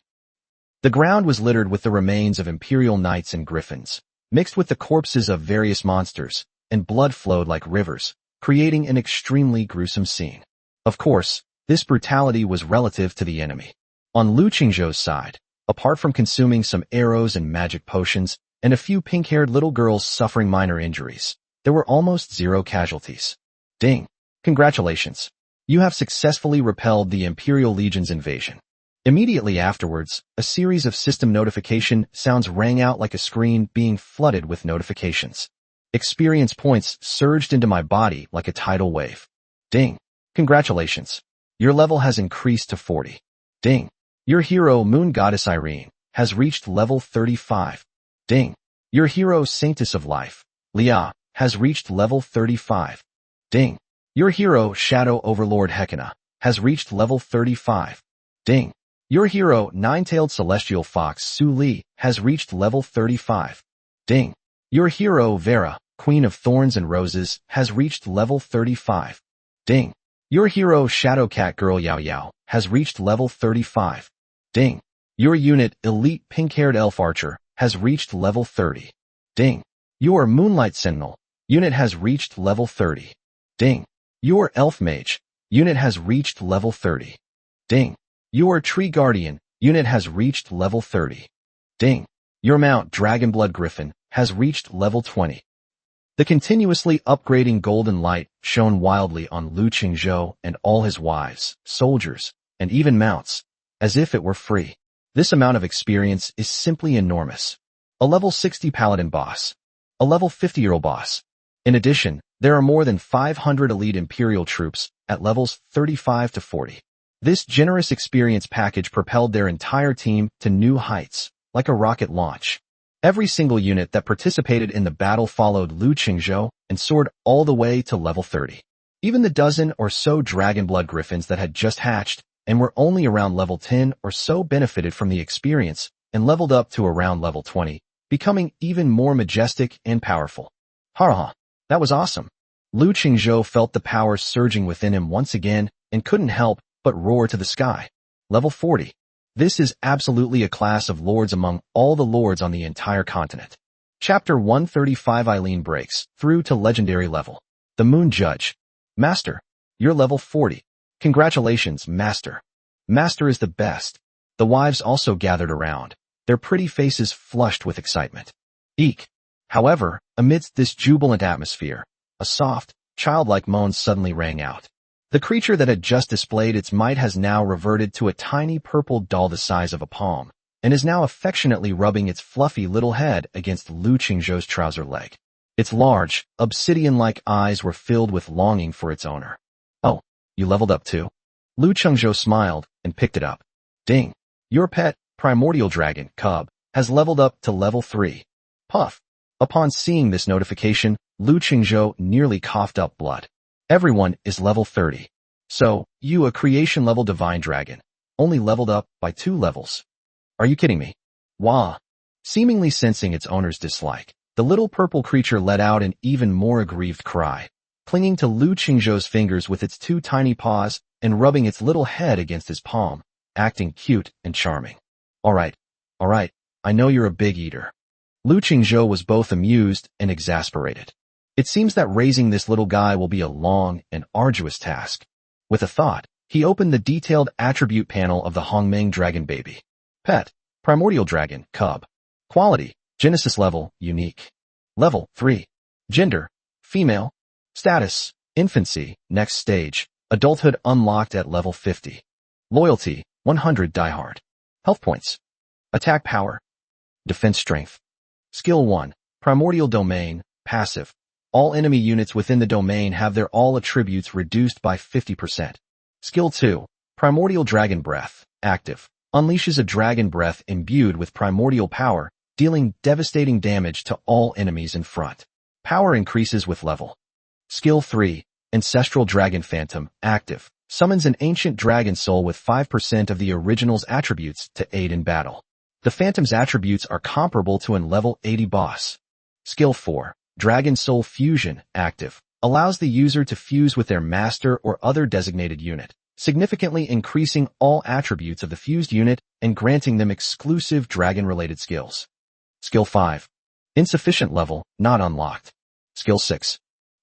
The ground was littered with the remains of Imperial Knights and Griffins, mixed with the corpses of various monsters, and blood flowed like rivers, creating an extremely gruesome scene. Of course, this brutality was relative to the enemy. On Lu Qingzhou's side, apart from consuming some arrows and magic potions, and a few pink-haired little girls suffering minor injuries, there were almost zero casualties. Ding! Congratulations! You have successfully repelled the Imperial Legion's invasion. Immediately afterwards, a series of system notification sounds rang out like a screen being flooded with notifications. Experience points surged into my body like a tidal wave. Ding! Congratulations! Your level has increased to 40. Ding! Your hero Moon Goddess Irene has reached level 35. Ding! Your hero Saintess of Life, Leah, has reached level 35. Ding! Your hero Shadow Overlord Hekina has reached level 35. Ding! Your hero Nine-Tailed Celestial Fox Su Li has reached level 35. Ding! Your hero Vera, Queen of Thorns and Roses, has reached level 35. Ding! Your hero Shadow Cat Girl Yao Yao has reached level 35. Ding! Your unit Elite Pink-Haired Elf Archer has reached level 30. Ding! Your Moonlight Sentinel unit has reached level 30. Ding! Your Elf Mage unit has reached level 30. Ding! Your Tree Guardian unit has reached level 30. Ding! Your Mount Dragonblood Griffin has reached level 20. The continuously upgrading golden light shone wildly on Lu Qingzhou and all his wives, soldiers, and even mounts, as if it were free. This amount of experience is simply enormous. A level 60 paladin boss. A level 50-year-old boss. In addition, there are more than 500 elite imperial troops at levels 35 to 40. This generous experience package propelled their entire team to new heights, like a rocket launch. Every single unit that participated in the battle followed Lu Qingzhou and soared all the way to level 30. Even the dozen or so Dragonblood Griffins that had just hatched and were only around level 10 or so benefited from the experience and leveled up to around level 20, becoming even more majestic and powerful. Ha! That was awesome. Lu Qingzhou felt the power surging within him once again and couldn't help but roar to the sky. Level 40. This is absolutely a class of lords among all the lords on the entire continent. Chapter 135 Eileen breaks through to legendary level. The Moon Judge. Master, You're level 40. Congratulations, Master. Master is the best. The wives also gathered around, their pretty faces flushed with excitement. Eek. However, amidst this jubilant atmosphere, a soft, childlike moan suddenly rang out. The creature that had just displayed its might has now reverted to a tiny purple doll the size of a palm, and is now affectionately rubbing its fluffy little head against Lu Qingzhou's trouser leg. Its large, obsidian-like eyes were filled with longing for its owner. Oh, you leveled up too? Lu Qingzhou smiled and picked it up. Ding! Your pet, primordial dragon, cub, has leveled up to level 3. Puff! Upon seeing this notification, Lu Qingzhou nearly coughed up blood. Everyone is level 30. So, you a creation-level divine dragon, only leveled up by 2 levels. Are you kidding me? Wah! Seemingly sensing its owner's dislike, the little purple creature let out an even more aggrieved cry, clinging to Lu Qingzhou's fingers with its 2 tiny paws and rubbing its little head against his palm, acting cute and charming. Alright, I know you're a big eater. Lu Qingzhou was both amused and exasperated. It seems that raising this little guy will be a long and arduous task. With a thought, he opened the detailed attribute panel of the Hongmeng dragon baby. Pet, primordial dragon, cub. Quality, Genesis level, unique. Level 3. Gender, female. Status, infancy, next stage, adulthood unlocked at level 50. Loyalty, 100 diehard. Health points. Attack power. Defense strength. Skill 1, primordial domain, passive. All enemy units within the domain have their all attributes reduced by 50%. Skill 2, primordial dragon breath, active. Unleashes a dragon breath imbued with primordial power, dealing devastating damage to all enemies in front. Power increases with level. Skill 3, ancestral dragon phantom, active. Summons an ancient dragon soul with 5% of the original's attributes to aid in battle. The phantom's attributes are comparable to an level 80 boss. Skill 4, dragon soul fusion, active. Allows the user to fuse with their master or other designated unit, significantly increasing all attributes of the fused unit and granting them exclusive dragon-related skills. Skill 5, insufficient level, not unlocked. Skill 6,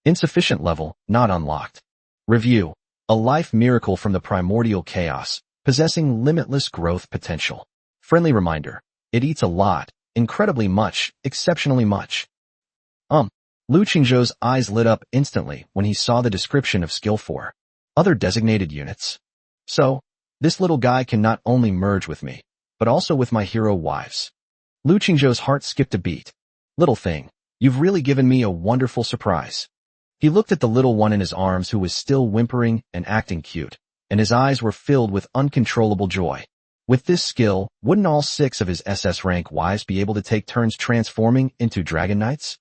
insufficient level, not unlocked. Review, a life miracle from the primordial chaos, possessing limitless growth potential. Friendly reminder, it eats a lot, incredibly much, exceptionally much. Lu Qingzhou's eyes lit up instantly when he saw the description of Skill 4. Other designated units. So, this little guy can not only merge with me, but also with my hero wives. Lu Qingzhou's heart skipped a beat. Little thing, you've really given me a wonderful surprise. He looked at the little one in his arms who was still whimpering and acting cute, and his eyes were filled with uncontrollable joy. With this skill, wouldn't all 6 of his SS rank wives be able to take turns transforming into dragon knights?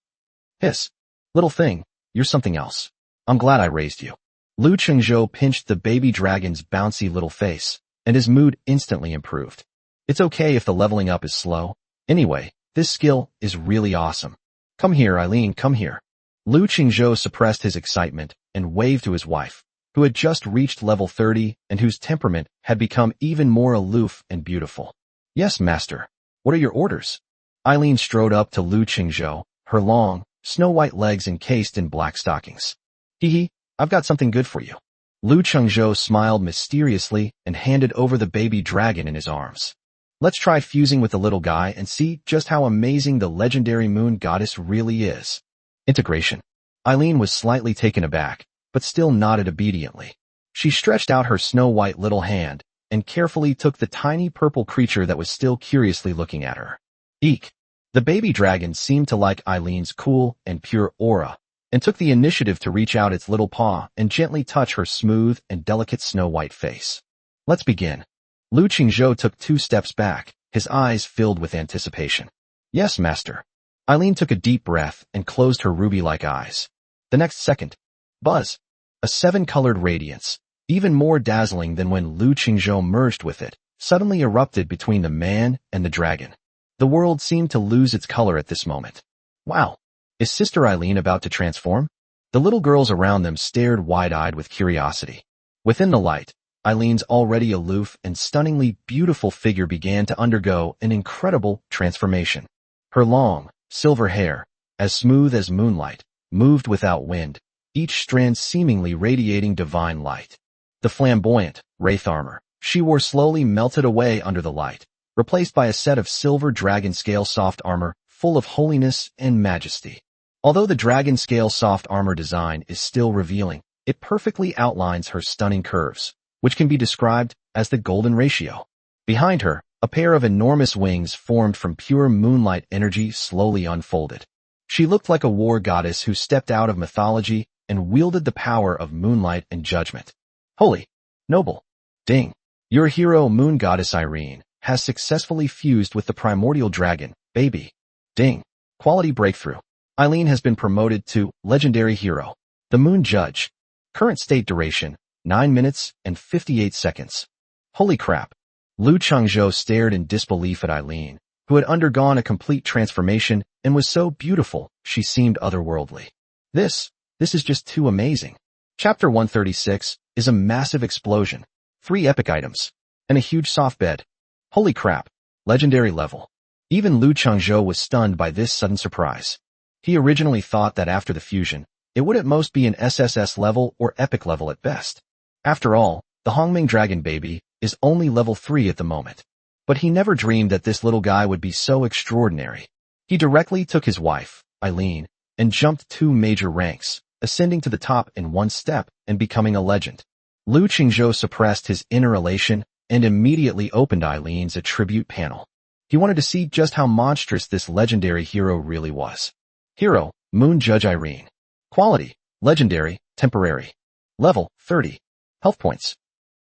Hiss. Little thing, you're something else. I'm glad I raised you. Lu Qingzhou pinched the baby dragon's bouncy little face, and his mood instantly improved. It's okay if the leveling up is slow. Anyway, this skill is really awesome. Come here, Eileen, come here. Lu Qingzhou suppressed his excitement and waved to his wife, who had just reached level 30 and whose temperament had become even more aloof and beautiful. Yes, master. What are your orders? Eileen strode up to Lu Qingzhou, her long, snow-white legs encased in black stockings. Hee, I've got something good for you. Lu Qingzhou smiled mysteriously and handed over the baby dragon in his arms. Let's try fusing with the little guy and see just how amazing the legendary moon goddess really is. Integration. Eileen was slightly taken aback, but still nodded obediently. She stretched out her snow-white little hand and carefully took the tiny purple creature that was still curiously looking at her. Eek! The baby dragon seemed to like Eileen's cool and pure aura, and took the initiative to reach out its little paw and gently touch her smooth and delicate snow-white face. Let's begin. Lu Qingzhou took 2 steps back, his eyes filled with anticipation. Yes, master. Eileen took a deep breath and closed her ruby-like eyes. The next second, buzz. A 7-colored radiance, even more dazzling than when Lu Qingzhou merged with it, suddenly erupted between the man and the dragon. The world seemed to lose its color at this moment. Wow! Is Sister Eileen about to transform? The little girls around them stared wide-eyed with curiosity. Within the light, Eileen's already aloof and stunningly beautiful figure began to undergo an incredible transformation. Her long, silver hair, as smooth as moonlight, moved without wind, each strand seemingly radiating divine light. The flamboyant, wraith armor she wore slowly melted away under the light, replaced by a set of silver dragon scale soft armor full of holiness and majesty. Although the dragon scale soft armor design is still revealing, it perfectly outlines her stunning curves, which can be described as the golden ratio. Behind her, a pair of enormous wings formed from pure moonlight energy slowly unfolded. She looked like a war goddess who stepped out of mythology and wielded the power of moonlight and judgment. Holy, noble, ding. Your hero, moon goddess Irene, has successfully fused with the primordial dragon, baby. Ding. Quality breakthrough. Eileen has been promoted to legendary hero. The moon judge. Current state duration, 9 minutes and 58 seconds. Holy crap. Lu Changzhou stared in disbelief at Eileen, who had undergone a complete transformation and was so beautiful, she seemed otherworldly. This is just too amazing. Chapter 136 is a massive explosion. 3 epic items. And a huge soft bed. Holy crap. Legendary level. Even Lu Changzhou was stunned by this sudden surprise. He originally thought that after the fusion, it would at most be an SSS level or epic level at best. After all, the Hongming Dragon Baby is only level 3 at the moment. But he never dreamed that this little guy would be so extraordinary. He directly took his wife, Eileen, and jumped 2 major ranks, ascending to the top in 1 step and becoming a legend. Lu Qingzhou suppressed his inner elation and immediately opened Eileen's attribute panel. He wanted to see just how monstrous this legendary hero really was. Hero, Moon Judge Irene. Quality, legendary, temporary. Level, 30. Health points.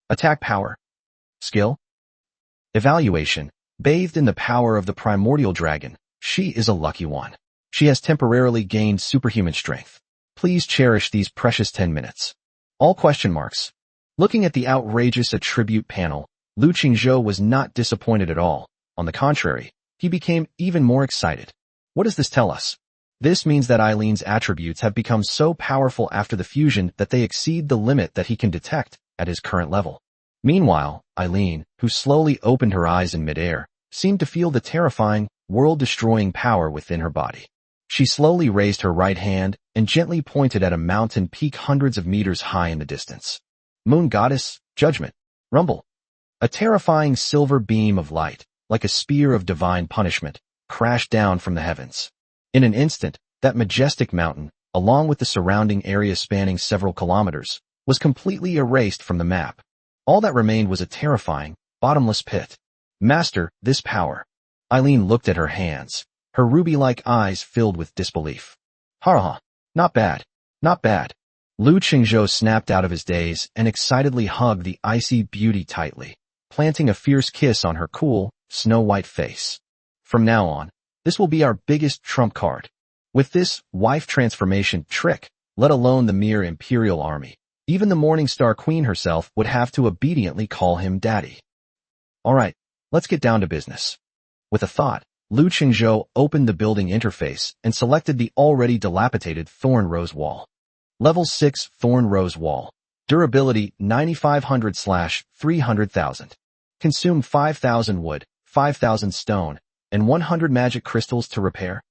Attack power. Skill. Evaluation. Bathed in the power of the primordial dragon, she is a lucky one. She has temporarily gained superhuman strength. Please cherish these precious 10 minutes. All question marks. Looking at the outrageous attribute panel, Lu Qingzhou was not disappointed at all. On the contrary, he became even more excited. What does this tell us? This means that Eileen's attributes have become so powerful after the fusion that they exceed the limit that he can detect at his current level. Meanwhile, Eileen, who slowly opened her eyes in midair, seemed to feel the terrifying, world-destroying power within her body. She slowly raised her right hand and gently pointed at a mountain peak hundreds of meters high in the distance. Moon Goddess, Judgment, Rumble. A terrifying silver beam of light, like a spear of divine punishment, crashed down from the heavens. In an instant, that majestic mountain, along with the surrounding area spanning several kilometers, was completely erased from the map. All that remained was a terrifying, bottomless pit. Master this power. Eileen looked at her hands, her ruby-like eyes filled with disbelief. Ha! Not bad. Not bad. Lu Qingzhou snapped out of his daze and excitedly hugged the icy beauty tightly, planting a fierce kiss on her cool, snow-white face. From now on, this will be our biggest trump card. With this wife transformation trick, let alone the mere imperial army, even the Morningstar Queen herself would have to obediently call him daddy. Alright, let's get down to business. With a thought, Lu Qingzhou opened the building interface and selected the already dilapidated Thorn Rose Wall. Level 6 Thorn Rose Wall. Durability 9500/300,000. Consume 5,000 wood, 5,000 stone, and 100 magic crystals to repair.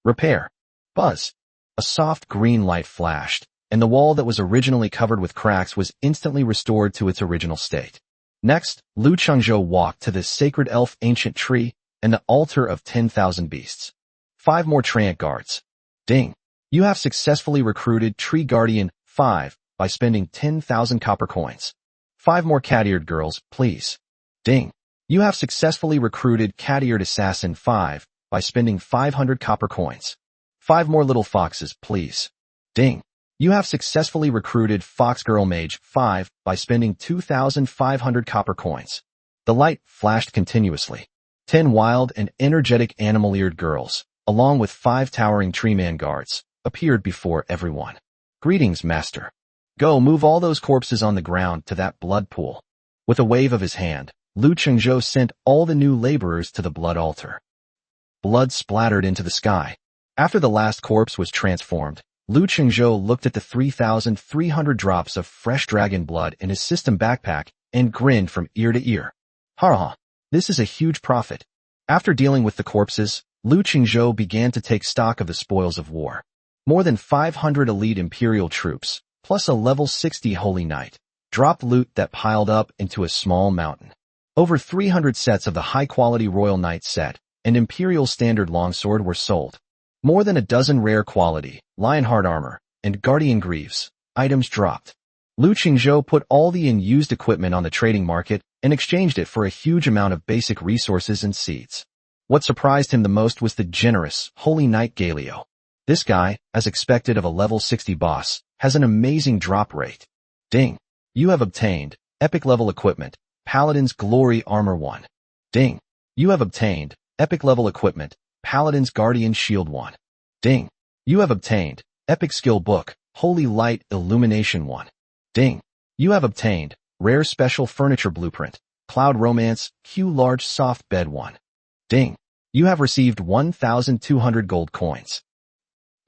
Repair. Buzz. A soft green light flashed, and the wall that was originally covered with cracks was instantly restored to its original state. Next, Lu Changzhou walked to the sacred elf ancient tree and the altar of 10,000 beasts. 5 more Treant guards. Ding. You have successfully recruited Tree Guardian 5 by spending 10,000 copper coins. 5 more cat-eared girls, please. Ding. You have successfully recruited Cat-eared Assassin 5 by spending 500 copper coins. 5 more little foxes, please. Ding. You have successfully recruited Fox Girl Mage 5 by spending 2,500 copper coins. The light flashed continuously. 10 wild and energetic animal-eared girls, along with 5 towering tree man guards, appeared before everyone. Greetings, master. Go move all those corpses on the ground to that blood pool. With a wave of his hand, Lu Chengzhou sent all the new laborers to the blood altar. Blood splattered into the sky. After the last corpse was transformed, Lu Chengzhou looked at the 3,300 drops of fresh dragon blood in his system backpack and grinned from ear to ear. Ha! This is a huge profit. After dealing with the corpses, Lu Chengzhou began to take stock of the spoils of war. More than 500 elite Imperial troops, plus a level 60 Holy Knight, dropped loot that piled up into a small mountain. Over 300 sets of the high-quality Royal Knight set and Imperial Standard Longsword were sold. More than a dozen rare quality, Lionheart armor, and Guardian Greaves items dropped. Lu Qingzhou put all the unused equipment on the trading market and exchanged it for a huge amount of basic resources and seeds. What surprised him the most was the generous Holy Knight Galio. This guy, as expected of a level 60 boss, has an amazing drop rate. Ding. You have obtained epic level equipment, Paladin's Glory Armor 1. Ding. You have obtained epic level equipment, Paladin's Guardian Shield 1. Ding. You have obtained epic skill book, Holy Light Illumination 1. Ding. You have obtained rare special furniture blueprint, Cloud Romance Q Large Soft Bed 1. Ding. You have received 1,200 gold coins.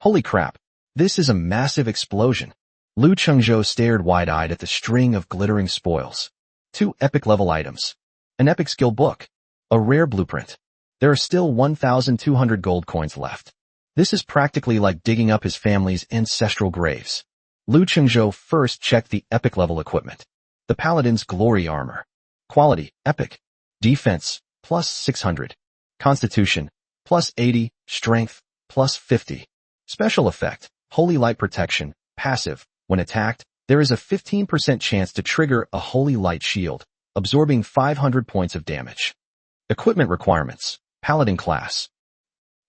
Holy crap. This is a massive explosion. Lu Qingzhou stared wide-eyed at the string of glittering spoils. 2 epic level items. An epic skill book. A rare blueprint. There are still 1,200 gold coins left. This is practically like digging up his family's ancestral graves. Lu Qingzhou first checked the epic level equipment. The Paladin's Glory Armor. Quality, epic. Defense, plus 600. Constitution, plus 80. Strength, plus 50. Special effect, Holy Light Protection, passive. When attacked, there is a 15% chance to trigger a Holy Light Shield, absorbing 500 points of damage. Equipment requirements, Paladin class.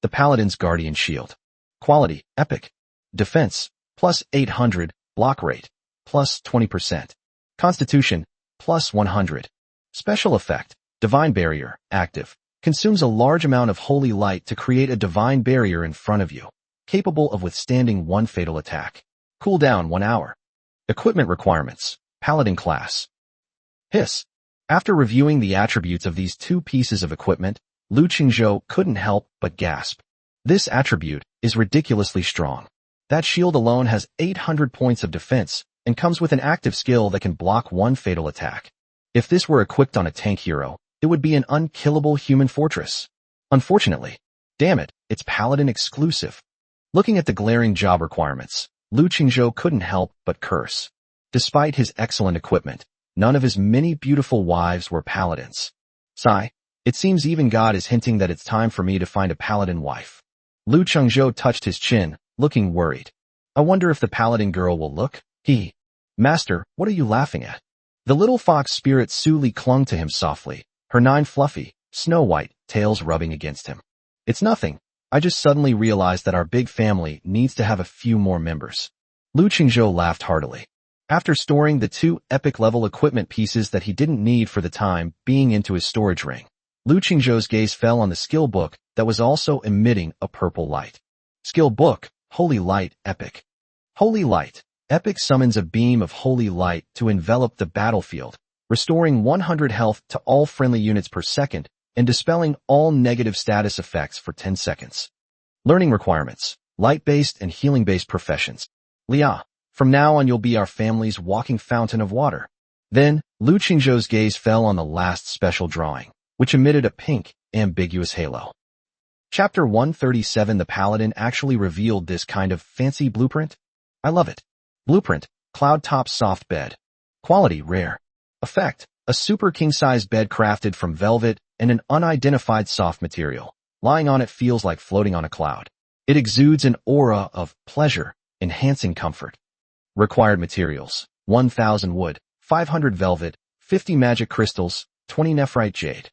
The Paladin's Guardian Shield. Quality, epic. Defense, plus 800. Block rate, plus 20%. Constitution, plus 100. Special effect, Divine Barrier, active. Consumes a large amount of holy light to create a divine barrier in front of you, capable of withstanding one fatal attack. Cooldown 1 hour. Equipment requirements, Paladin class. Hiss. After reviewing the attributes of these 2 pieces of equipment, Lu Qingzhou couldn't help but gasp. This attribute is ridiculously strong. That shield alone has 800 points of defense and comes with an active skill that can block one fatal attack. If this were equipped on a tank hero, it would be an unkillable human fortress. Unfortunately, damn it, it's Paladin exclusive. Looking at the glaring job requirements, Lu Qingzhou couldn't help but curse. Despite his excellent equipment, none of his many beautiful wives were paladins. Sigh, it seems even God is hinting that it's time for me to find a paladin wife. Lu Qingzhou touched his chin, looking worried. I wonder if the paladin girl will look. Master, what are you laughing at? The little fox spirit Suli clung to him softly, her 9 fluffy, snow-white tails rubbing against him. It's nothing. I just suddenly realized that our big family needs to have a few more members. Lu Qingzhou laughed heartily. After storing the 2 epic-level equipment pieces that he didn't need for the time being into his storage ring, Lu Qingzhou's gaze fell on the skill book that was also emitting a purple light. Skill book, Holy Light, Epic. Holy Light, Epic summons a beam of holy light to envelop the battlefield, restoring 100 health to all friendly units per second and dispelling all negative status effects for 10 seconds. Learning requirements, light-based and healing-based professions. Lia, from now on you'll be our family's walking fountain of water. Then, Lu Qingzhou's gaze fell on the last special drawing, which emitted a pink, ambiguous halo. Chapter 137. The Paladin actually revealed this kind of fancy blueprint? I love it. Blueprint, Cloud Top Soft Bed. Quality, rare. Effect, a super king-size bed crafted from velvet and an unidentified soft material. Lying on it feels like floating on a cloud. It exudes an aura of pleasure, enhancing comfort. Required materials, 1,000 wood, 500 velvet, 50 magic crystals, 20 nephrite jade.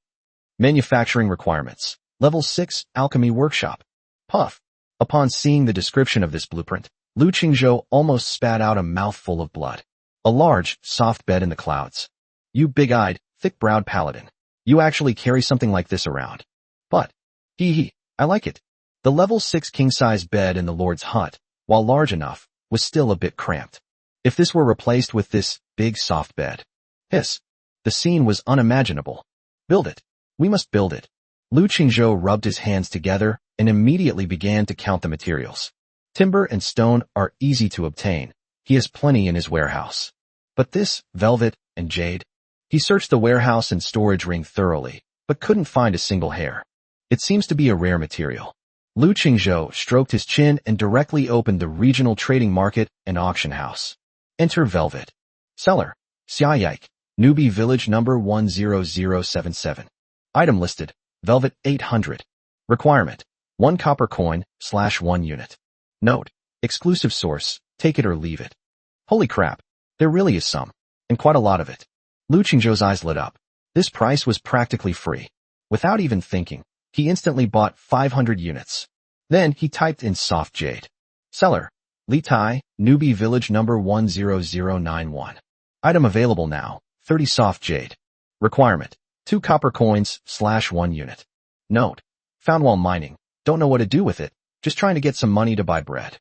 Manufacturing requirements, level 6, alchemy workshop. Puff. Upon seeing the description of this blueprint, Lu Qingzhou almost spat out a mouthful of blood. A large, soft bed in the clouds. You big-eyed, thick-browed paladin. You actually carry something like this around. But, I like it. The level 6 king-size bed in the Lord's hut, while large enough, was still a bit cramped. If this were replaced with this big soft bed. Hiss. The scene was unimaginable. Build it. We must build it. Lu Qingzhou rubbed his hands together and immediately began to count the materials. Timber and stone are easy to obtain. He has plenty in his warehouse. But this, velvet and jade? He searched the warehouse and storage ring thoroughly, but couldn't find a single hair. It seems to be a rare material. Lu Qingzhou stroked his chin and directly opened the regional trading market and auction house. Enter Velvet. Seller. Xiaoyike. Newbie Village number 10077. Item listed. Velvet 800. Requirement. 1 copper coin / 1 unit. Note. Exclusive source. Take it or leave it. Holy crap. There really is some. And quite a lot of it. Lu Qingzhou's eyes lit up. This price was practically free. Without even thinking, he instantly bought 500 units. Then he typed in soft jade. Seller. Li Tai, Newbie Village number 10091. Item available now. 30 soft jade. Requirement. 2 copper coins / 1 unit. Note. Found while mining. Don't know what to do with it. Just trying to get some money to buy bread.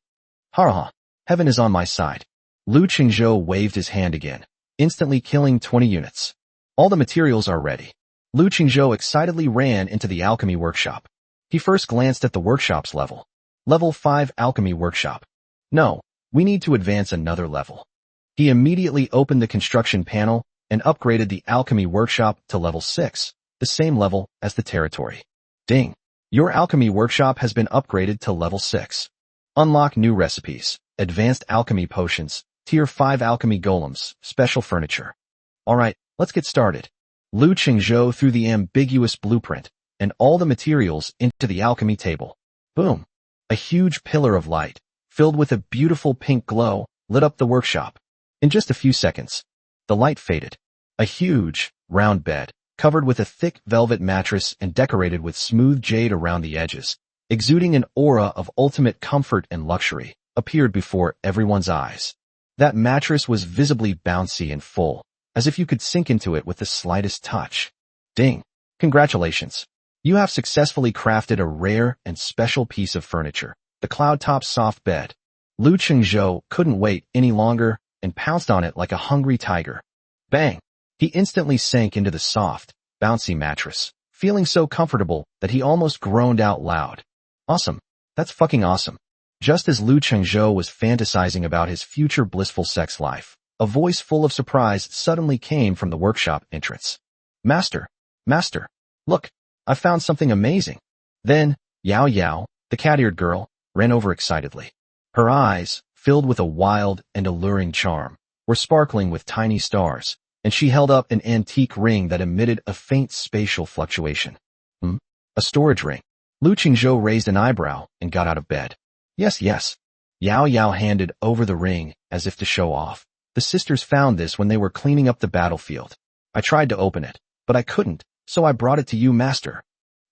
Ha. Heaven is on my side. Lu Qingzhou waved his hand again, instantly killing 20 units. All the materials are ready. Lu Qingzhou excitedly ran into the alchemy workshop. He first glanced at the workshop's level. Level 5 alchemy workshop. No, we need to advance another level. He immediately opened the construction panel and upgraded the alchemy workshop to level 6, the same level as the territory. Ding. Your alchemy workshop has been upgraded to level 6. Unlock new recipes, advanced alchemy potions, tier 5 alchemy golems, special furniture. Alright, let's get started. Lu Qingzhou threw the ambiguous blueprint and all the materials into the alchemy table. Boom. A huge pillar of light, filled with a beautiful pink glow, lit up the workshop. In just a few seconds, the light faded. A huge, round bed, covered with a thick velvet mattress and decorated with smooth jade around the edges, exuding an aura of ultimate comfort and luxury, appeared before everyone's eyes. That mattress was visibly bouncy and full, as if you could sink into it with the slightest touch. Ding. Congratulations. You have successfully crafted a rare and special piece of furniture, the cloud-top soft bed. Lu Qingzhou couldn't wait any longer and pounced on it like a hungry tiger. Bang! He instantly sank into the soft, bouncy mattress, feeling so comfortable that he almost groaned out loud. Awesome. That's fucking awesome. Just as Lu Qingzhou was fantasizing about his future blissful sex life, a voice full of surprise suddenly came from the workshop entrance. Master, look, I found something amazing. Then, Yao Yao, the cat-eared girl, ran over excitedly. Her eyes, filled with a wild and alluring charm, were sparkling with tiny stars, and she held up an antique ring that emitted a faint spatial fluctuation. A storage ring. Lu Qingzhou raised an eyebrow and got out of bed. Yes. Yao Yao handed over the ring as if to show off. The sisters found this when they were cleaning up the battlefield. I tried to open it, but I couldn't, so I brought it to you, master.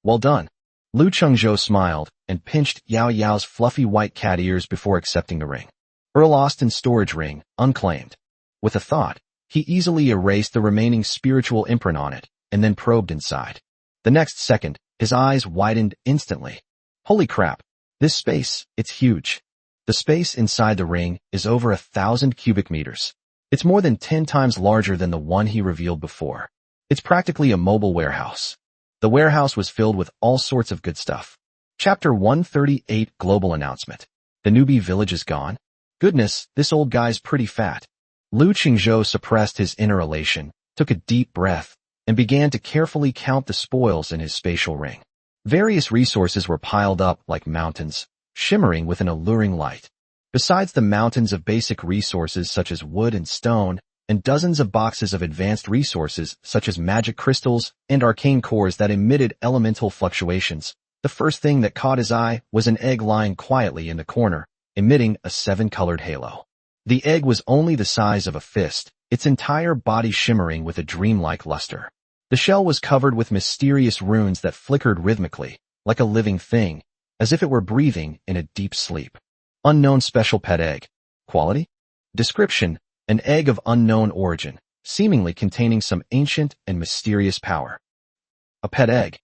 Well done. Lu Qingzhou smiled and pinched Yao Yao's fluffy white cat ears before accepting the ring. Earl Austin's storage ring, unclaimed. With a thought, he easily erased the remaining spiritual imprint on it and then probed inside. The next second, his eyes widened instantly. Holy crap. This space, it's huge. The space inside the ring is over 1,000 cubic meters. It's more than 10 times larger than the one he revealed before. It's practically a mobile warehouse. The warehouse was filled with all sorts of good stuff. Chapter 138 Global Announcement. The newbie village is gone? Goodness, this old guy's pretty fat. Lu Qingzhou suppressed his inner elation, took a deep breath, and began to carefully count the spoils in his spatial ring. Various resources were piled up like mountains, shimmering with an alluring light. Besides the mountains of basic resources such as wood and stone, and dozens of boxes of advanced resources such as magic crystals and arcane cores that emitted elemental fluctuations, the first thing that caught his eye was an egg lying quietly in the corner, emitting a 7-colored halo. The egg was only the size of a fist, its entire body shimmering with a dreamlike luster. The shell was covered with mysterious runes that flickered rhythmically, like a living thing, as if it were breathing in a deep sleep. Unknown special pet egg. Quality? Description: an egg of unknown origin, seemingly containing some ancient and mysterious power. A pet egg.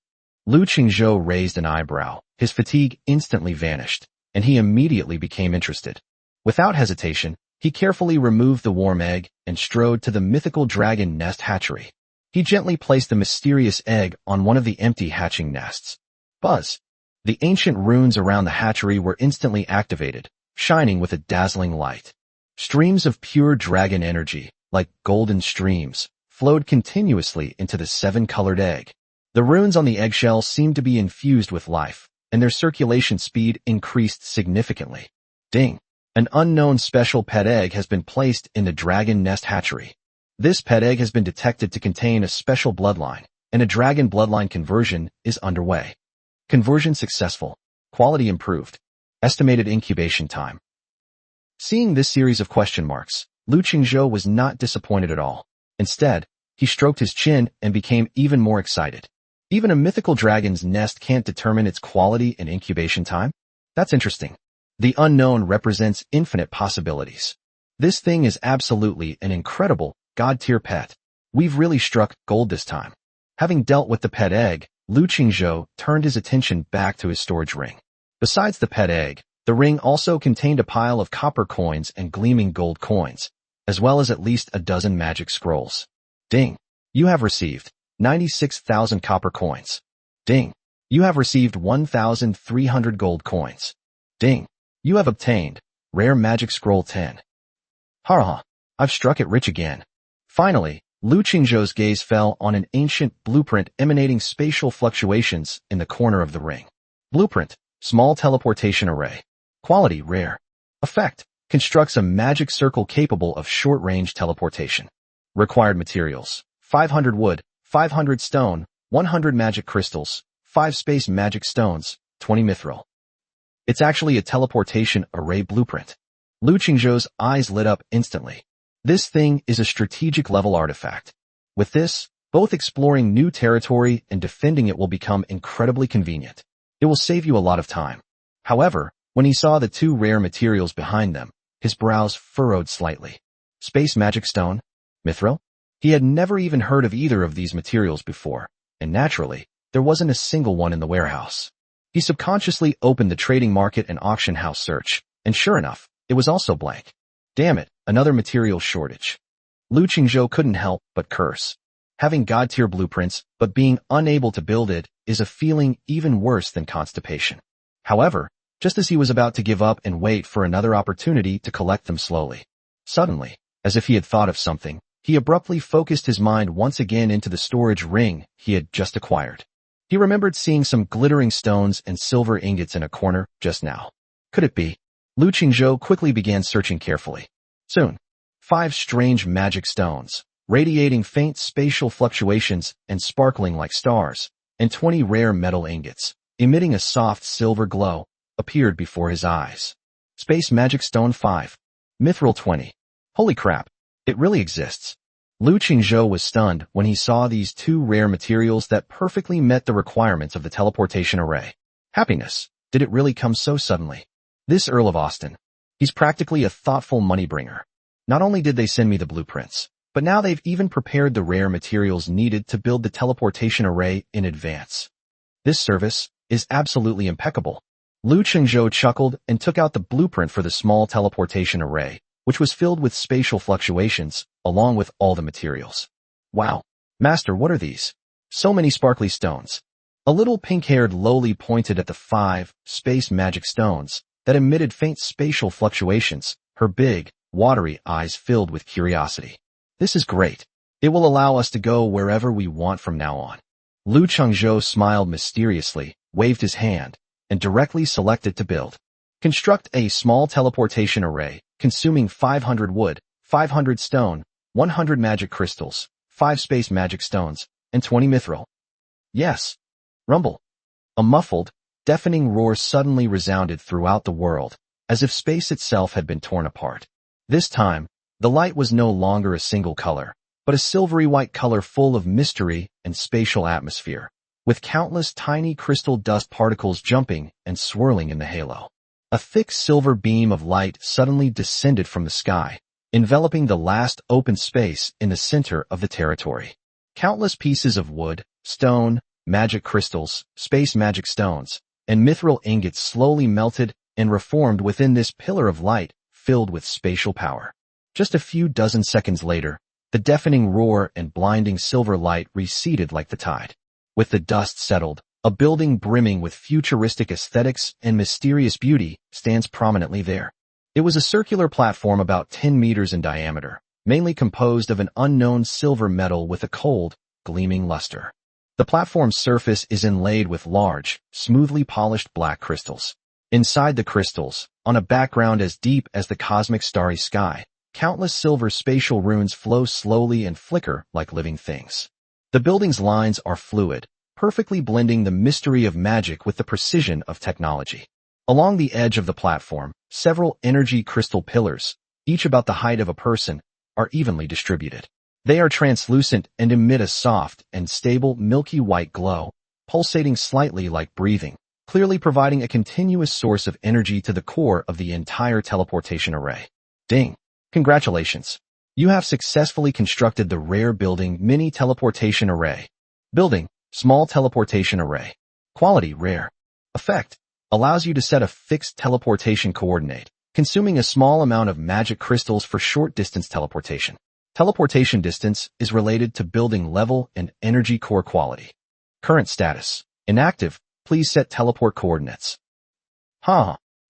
Lu Qingzhou raised an eyebrow. His fatigue instantly vanished, and he immediately became interested. Without hesitation, he carefully removed the warm egg and strode to the mythical dragon nest hatchery. He gently placed the mysterious egg on one of the empty hatching nests. Buzz. The ancient runes around the hatchery were instantly activated, shining with a dazzling light. Streams of pure dragon energy, like golden streams, flowed continuously into the 7-colored egg. The runes on the eggshell seemed to be infused with life, and their circulation speed increased significantly. Ding! An unknown special pet egg has been placed in the dragon nest hatchery. This pet egg has been detected to contain a special bloodline, and a dragon bloodline conversion is underway. Conversion successful. Quality improved. Estimated incubation time. Seeing this series of question marks, Lu Qingzhou was not disappointed at all. Instead, he stroked his chin and became even more excited. Even a mythical dragon's nest can't determine its quality and incubation time? That's interesting. The unknown represents infinite possibilities. This thing is absolutely an incredible, god-tier pet. We've really struck gold this time. Having dealt with the pet egg, Lu Qingzhou turned his attention back to his storage ring. Besides the pet egg, the ring also contained a pile of copper coins and gleaming gold coins, as well as at least a dozen magic scrolls. Ding! You have received 96,000 copper coins. Ding! You have received 1,300 gold coins. Ding! You have obtained rare magic scroll 10. Ha! I've struck it rich again. Finally, Lu Qingzhou's gaze fell on an ancient blueprint emanating spatial fluctuations in the corner of the ring. Blueprint, small teleportation array. Quality rare. Effect, constructs a magic circle capable of short-range teleportation. Required materials, 500 wood, 500 stone, 100 magic crystals, 5 space magic stones, 20 mithril. It's actually a teleportation array blueprint. Lu Qingzhou's eyes lit up instantly. This thing is a strategic level artifact. With this, both exploring new territory and defending it will become incredibly convenient. It will save you a lot of time. However, when he saw the 2 rare materials behind them, his brows furrowed slightly. Space magic stone? Mithril? He had never even heard of either of these materials before, and naturally, there wasn't a single one in the warehouse. He subconsciously opened the trading market and auction house search, and sure enough, it was also blank. Damn it, another material shortage. Lu Qingzhou couldn't help but curse. Having god-tier blueprints, but being unable to build it, is a feeling even worse than constipation. However, just as he was about to give up and wait for another opportunity to collect them slowly, suddenly, as if he had thought of something, he abruptly focused his mind once again into the storage ring he had just acquired. He remembered seeing some glittering stones and silver ingots in a corner just now. Could it be? Lu Qingzhou quickly began searching carefully. Soon, 5 strange magic stones, radiating faint spatial fluctuations and sparkling like stars, and 20 rare metal ingots, emitting a soft silver glow, appeared before his eyes. Space magic stone 5. Mithril 20. Holy crap, it really exists. Lu Qingzhou was stunned when he saw these 2 rare materials that perfectly met the requirements of the teleportation array. Happiness, did it really come so suddenly? This Earl of Austin, he's practically a thoughtful money bringer. Not only did they send me the blueprints, but now they've even prepared the rare materials needed to build the teleportation array in advance. This service is absolutely impeccable. Lu Qingzhou chuckled and took out the blueprint for the small teleportation array, which was filled with spatial fluctuations, along with all the materials. Wow, Master, what are these? So many sparkly stones. A little pink-haired lowly pointed at the 5 space magic stones that emitted faint spatial fluctuations, her big, watery eyes filled with curiosity. This is great. It will allow us to go wherever we want from now on. Lu Qingzhou smiled mysteriously, waved his hand, and directly selected to build. Construct a small teleportation array, consuming 500 wood, 500 stone, 100 magic crystals, 5 space magic stones, and 20 mithril. Yes. Rumble. A muffled, deafening roar suddenly resounded throughout the world, as if space itself had been torn apart. This time, the light was no longer a single color, but a silvery white color full of mystery and spatial atmosphere, with countless tiny crystal dust particles jumping and swirling in the halo. A thick silver beam of light suddenly descended from the sky, enveloping the last open space in the center of the territory. Countless pieces of wood, stone, magic crystals, space magic stones, and mithril ingots slowly melted and reformed within this pillar of light filled with spatial power. Just a few dozen seconds later, the deafening roar and blinding silver light receded like the tide. With the dust settled, a building brimming with futuristic aesthetics and mysterious beauty stands prominently there. It was a circular platform about 10 meters in diameter, mainly composed of an unknown silver metal with a cold, gleaming luster. The platform's surface is inlaid with large, smoothly polished black crystals. Inside the crystals, on a background as deep as the cosmic starry sky, countless silver spatial runes flow slowly and flicker like living things. The building's lines are fluid, perfectly blending the mystery of magic with the precision of technology. Along the edge of the platform, several energy crystal pillars, each about the height of a person, are evenly distributed. They are translucent and emit a soft and stable milky white glow, pulsating slightly like breathing, clearly providing a continuous source of energy to the core of the entire teleportation array. Ding! Congratulations! You have successfully constructed the rare building mini teleportation array. Building, small teleportation array. Quality, rare. Effect, allows you to set a fixed teleportation coordinate, consuming a small amount of magic crystals for short-distance teleportation. Teleportation distance is related to building level and energy core quality. Current status, inactive, please set teleport coordinates.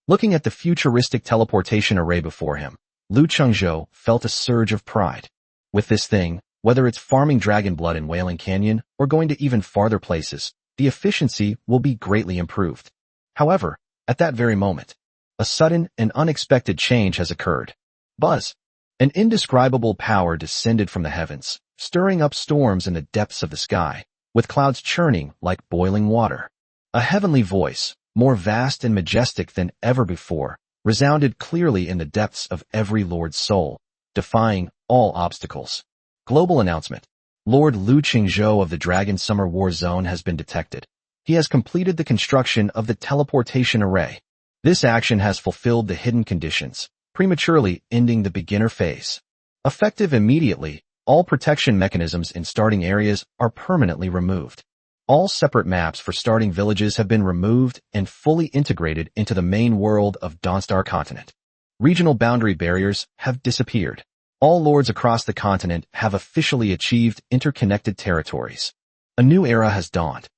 Looking at the futuristic teleportation array before him, Lu Chengzhou felt a surge of pride. With this thing, whether it's farming dragon blood in Wailing Canyon or going to even farther places, the efficiency will be greatly improved. However, at that very moment, a sudden and unexpected change has occurred. Buzz! An indescribable power descended from the heavens, stirring up storms in the depths of the sky, with clouds churning like boiling water. A heavenly voice, more vast and majestic than ever before, resounded clearly in the depths of every lord's soul, defying all obstacles. Global announcement. Lord Lu Qingzhou of the Dragon Summer War Zone has been detected. He has completed the construction of the teleportation array. This action has fulfilled the hidden conditions, prematurely ending the beginner phase. Effective immediately, all protection mechanisms in starting areas are permanently removed. All separate maps for starting villages have been removed and fully integrated into the main world of Dawnstar Continent. Regional boundary barriers have disappeared. All lords across the continent have officially achieved interconnected territories. A new era has dawned.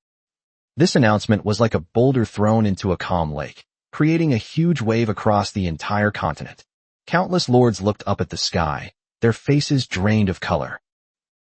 This announcement was like a boulder thrown into a calm lake, creating a huge wave across the entire continent. Countless lords looked up at the sky, their faces drained of color.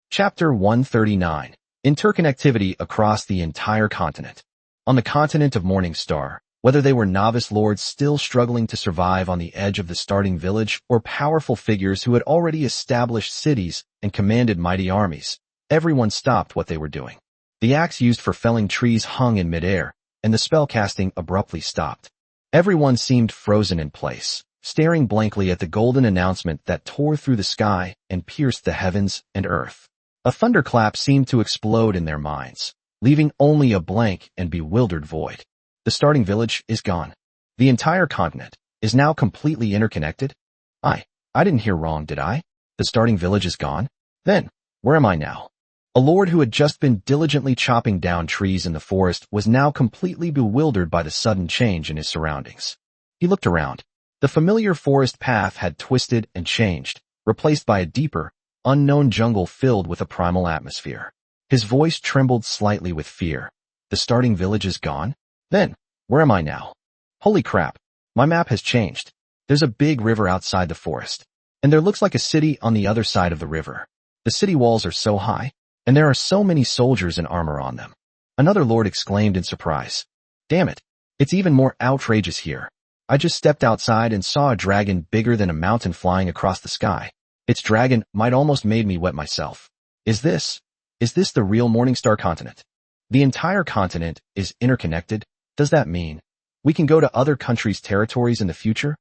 Chapter 139. Interconnectivity across the entire continent. On the continent of Morningstar, whether they were novice lords still struggling to survive on the edge of the starting village or powerful figures who had already established cities and commanded mighty armies, everyone stopped what they were doing. The axe used for felling trees hung in midair, and the spell casting abruptly stopped. Everyone seemed frozen in place, staring blankly at the golden announcement that tore through the sky and pierced the heavens and earth. A thunderclap seemed to explode in their minds, leaving only a blank and bewildered void. The starting village is gone. The entire continent is now completely interconnected. I didn't hear wrong, did I? The starting village is gone? Then, where am I now? A lord who had just been diligently chopping down trees in the forest was now completely bewildered by the sudden change in his surroundings. He looked around. The familiar forest path had twisted and changed, replaced by a deeper, unknown jungle filled with a primal atmosphere. His voice trembled slightly with fear. The starting village is gone? Then, where am I now? Holy crap, my map has changed. There's a big river outside the forest, and there looks like a city on the other side of the river. The city walls are so high, and there are so many soldiers in armor on them. Another lord exclaimed in surprise. Damn it, it's even more outrageous here. I just stepped outside and saw a dragon bigger than a mountain flying across the sky. Its dragon might almost made me wet myself. Is this the real Morningstar continent? The entire continent is interconnected. Does that mean we can go to other countries' territories in the future?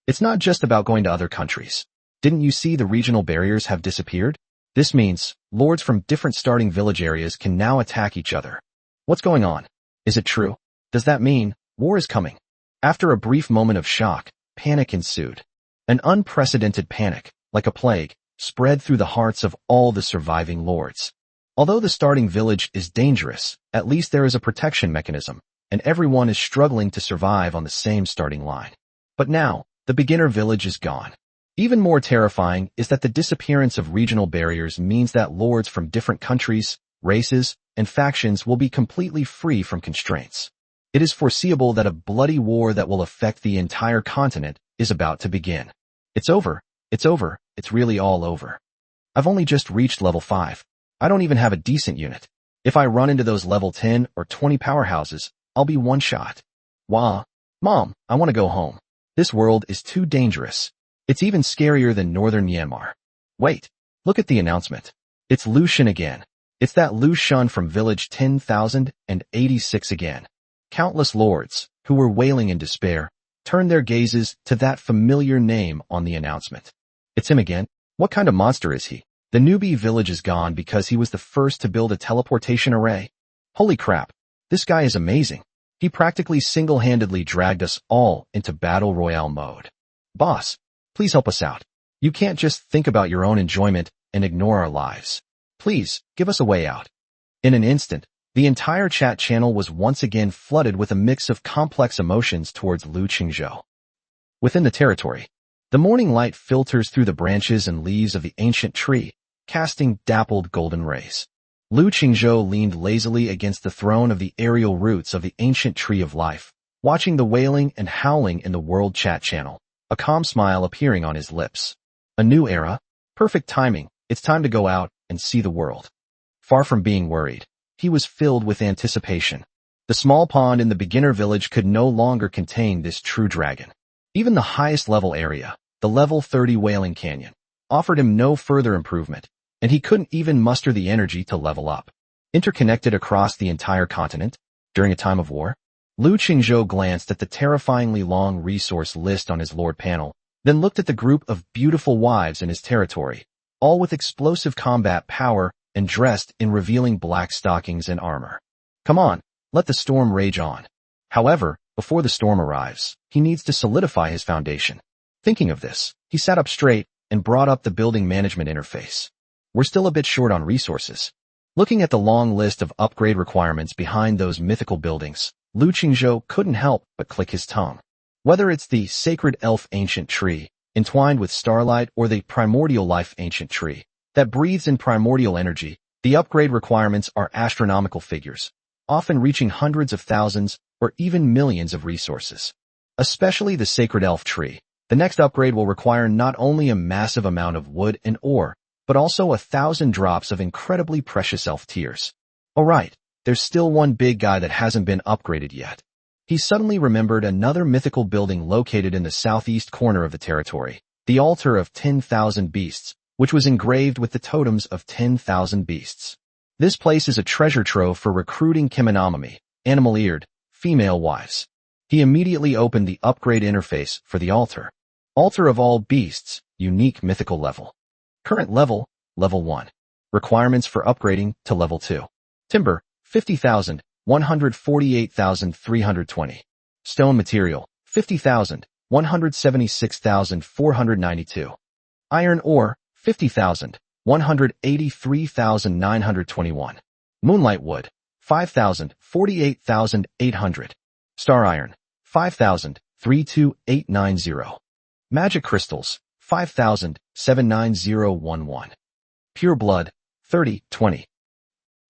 It's not just about going to other countries. Didn't you see the regional barriers have disappeared? This means lords from different starting village areas can now attack each other. What's going on? Is it true? Does that mean war is coming? After a brief moment of shock, panic ensued. An unprecedented panic, like a plague, spread through the hearts of all the surviving lords. Although the starting village is dangerous, at least there is a protection mechanism, and everyone is struggling to survive on the same starting line. But now, the beginner village is gone. Even more terrifying is that the disappearance of regional barriers means that lords from different countries, races, and factions will be completely free from constraints. It is foreseeable that a bloody war that will affect the entire continent is about to begin. It's over. It's really all over. I've only just reached level 5. I don't even have a decent unit. If I run into those level 10 or 20 powerhouses, I'll be one shot. Wah. Mom, I want to go home. This world is too dangerous. It's even scarier than northern Myanmar. Wait, look at the announcement. It's Lu Xun again. It's that Lu Xun from village 10,086 again. Countless lords, who were wailing in despair, turned their gazes to that familiar name on the announcement. It's him again? What kind of monster is he? The newbie village is gone because he was the first to build a teleportation array. Holy crap, this guy is amazing. He practically single-handedly dragged us all into Battle Royale mode. Boss, please help us out. You can't just think about your own enjoyment and ignore our lives. Please, give us a way out. In an instant, the entire chat channel was once again flooded with a mix of complex emotions towards Lu Qingzhou. Within the territory, the morning light filters through the branches and leaves of the ancient tree, casting dappled golden rays. Lu Qingzhou leaned lazily against the throne of the aerial roots of the ancient tree of life, watching the wailing and howling in the world chat channel, a calm smile appearing on his lips. A new era? Perfect timing. It's time to go out and see the world. Far from being worried, he was filled with anticipation. The small pond in the beginner village could no longer contain this true dragon. Even the highest level area, the level 30 Wailing Canyon, offered him no further improvement, and he couldn't even muster the energy to level up. Interconnected across the entire continent, during a time of war, Lu Qingzhou glanced at the terrifyingly long resource list on his lord panel, then looked at the group of beautiful wives in his territory, all with explosive combat power and dressed in revealing black stockings and armor. Come on, let the storm rage on. However, before the storm arrives, he needs to solidify his foundation. Thinking of this, he sat up straight and brought up the building management interface. We're still a bit short on resources. Looking at the long list of upgrade requirements behind those mythical buildings, Lu Qingzhou couldn't help but click his tongue. Whether it's the sacred elf ancient tree, entwined with starlight, or the primordial life ancient tree that breathes in primordial energy, the upgrade requirements are astronomical figures, often reaching hundreds of thousands or even millions of resources. Especially the sacred elf tree, the next upgrade will require not only a massive amount of wood and ore, but also 1,000 drops of incredibly precious elf tears. Alright, there's still one big guy that hasn't been upgraded yet. He suddenly remembered another mythical building located in the southeast corner of the territory, the altar of 10,000 beasts, which was engraved with the totems of 10,000 beasts. This place is a treasure trove for recruiting Kemonomami, animal-eared, female wives. He immediately opened the upgrade interface for the altar. Altar of all beasts, unique mythical level. Current level, level 1. Requirements for upgrading to level 2. Timber, 50,000, 148,320. Stone material, 50,000, 176,492. Iron ore, 50,000, 183,921. Moonlight wood, 5,000, 48,800. Star iron, 5,000, 32890. Magic crystals, 5,000, 79011. Pure blood, 3020.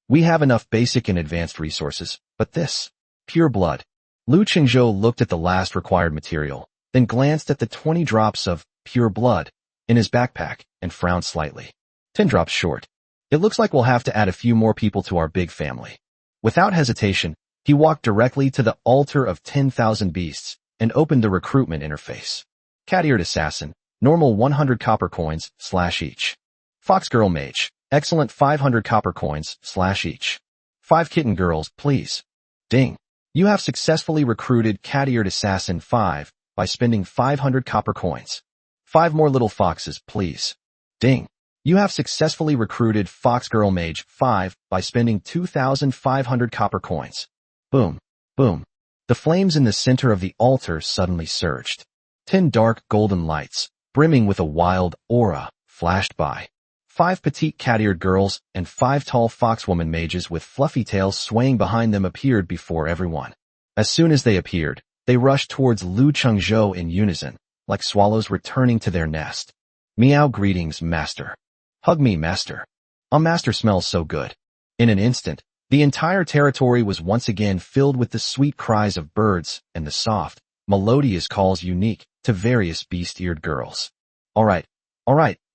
We have enough basic and advanced resources, but this, pure blood. Lu Qingzhou looked at the last required material, then glanced at the 20 drops of pure blood in his backpack and frowned slightly. 10 drops short. It looks like we'll have to add a few more people to our big family. Without hesitation, he walked directly to the altar of 10,000 beasts and opened the recruitment interface. Cat-eared assassin, normal 100 copper coins / each. Fox girl mage, excellent 500 copper coins / each. 5 kitten girls, please. Ding. You have successfully recruited cat-eared assassin 5 by spending 500 copper coins. 5 more little foxes, please. Ding. You have successfully recruited fox girl mage 5 by spending 2,500 copper coins. Boom. Boom. The flames in the center of the altar suddenly surged. 10 dark golden lights, brimming with a wild aura, flashed by. 5 petite cat-eared girls and 5 tall foxwoman mages with fluffy tails swaying behind them appeared before everyone. As soon as they appeared, they rushed towards Lu Qingzhou in unison, like swallows returning to their nest. Meow, greetings, master. Hug me, master. Master smells so good. In an instant, the entire territory was once again filled with the sweet cries of birds and the soft, melodious calls unique to various beast-eared girls. Alright,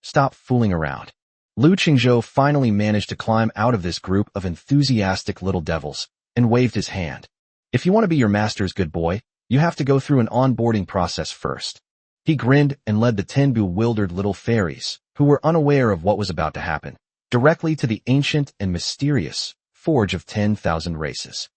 stop fooling around. Lu Qingzhou finally managed to climb out of this group of enthusiastic little devils and waved his hand. If you want to be your master's good boy, you have to go through an onboarding process first. He grinned and led the 10 bewildered little fairies, who were unaware of what was about to happen, directly to the ancient and mysterious Forge of 10,000 Races.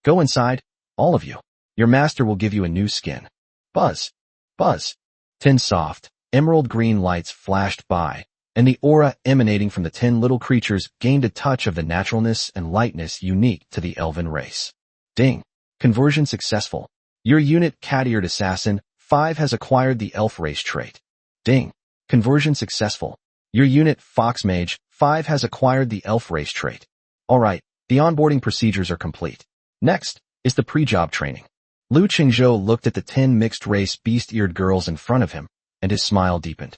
Go inside, all of you. Your master will give you a new skin. Buzz. Buzz. 10 soft, emerald green lights flashed by, and the aura emanating from the 10 little creatures gained a touch of the naturalness and lightness unique to the elven race. Ding. Conversion successful. Your unit Cat-eared Assassin 5 has acquired the elf race trait. Ding. Conversion successful. Your unit Fox Mage 5 has acquired the elf race trait. Alright, the onboarding procedures are complete. Next is the pre-job training. Lu Qingzhou looked at the 10 mixed-race beast-eared girls in front of him, and his smile deepened.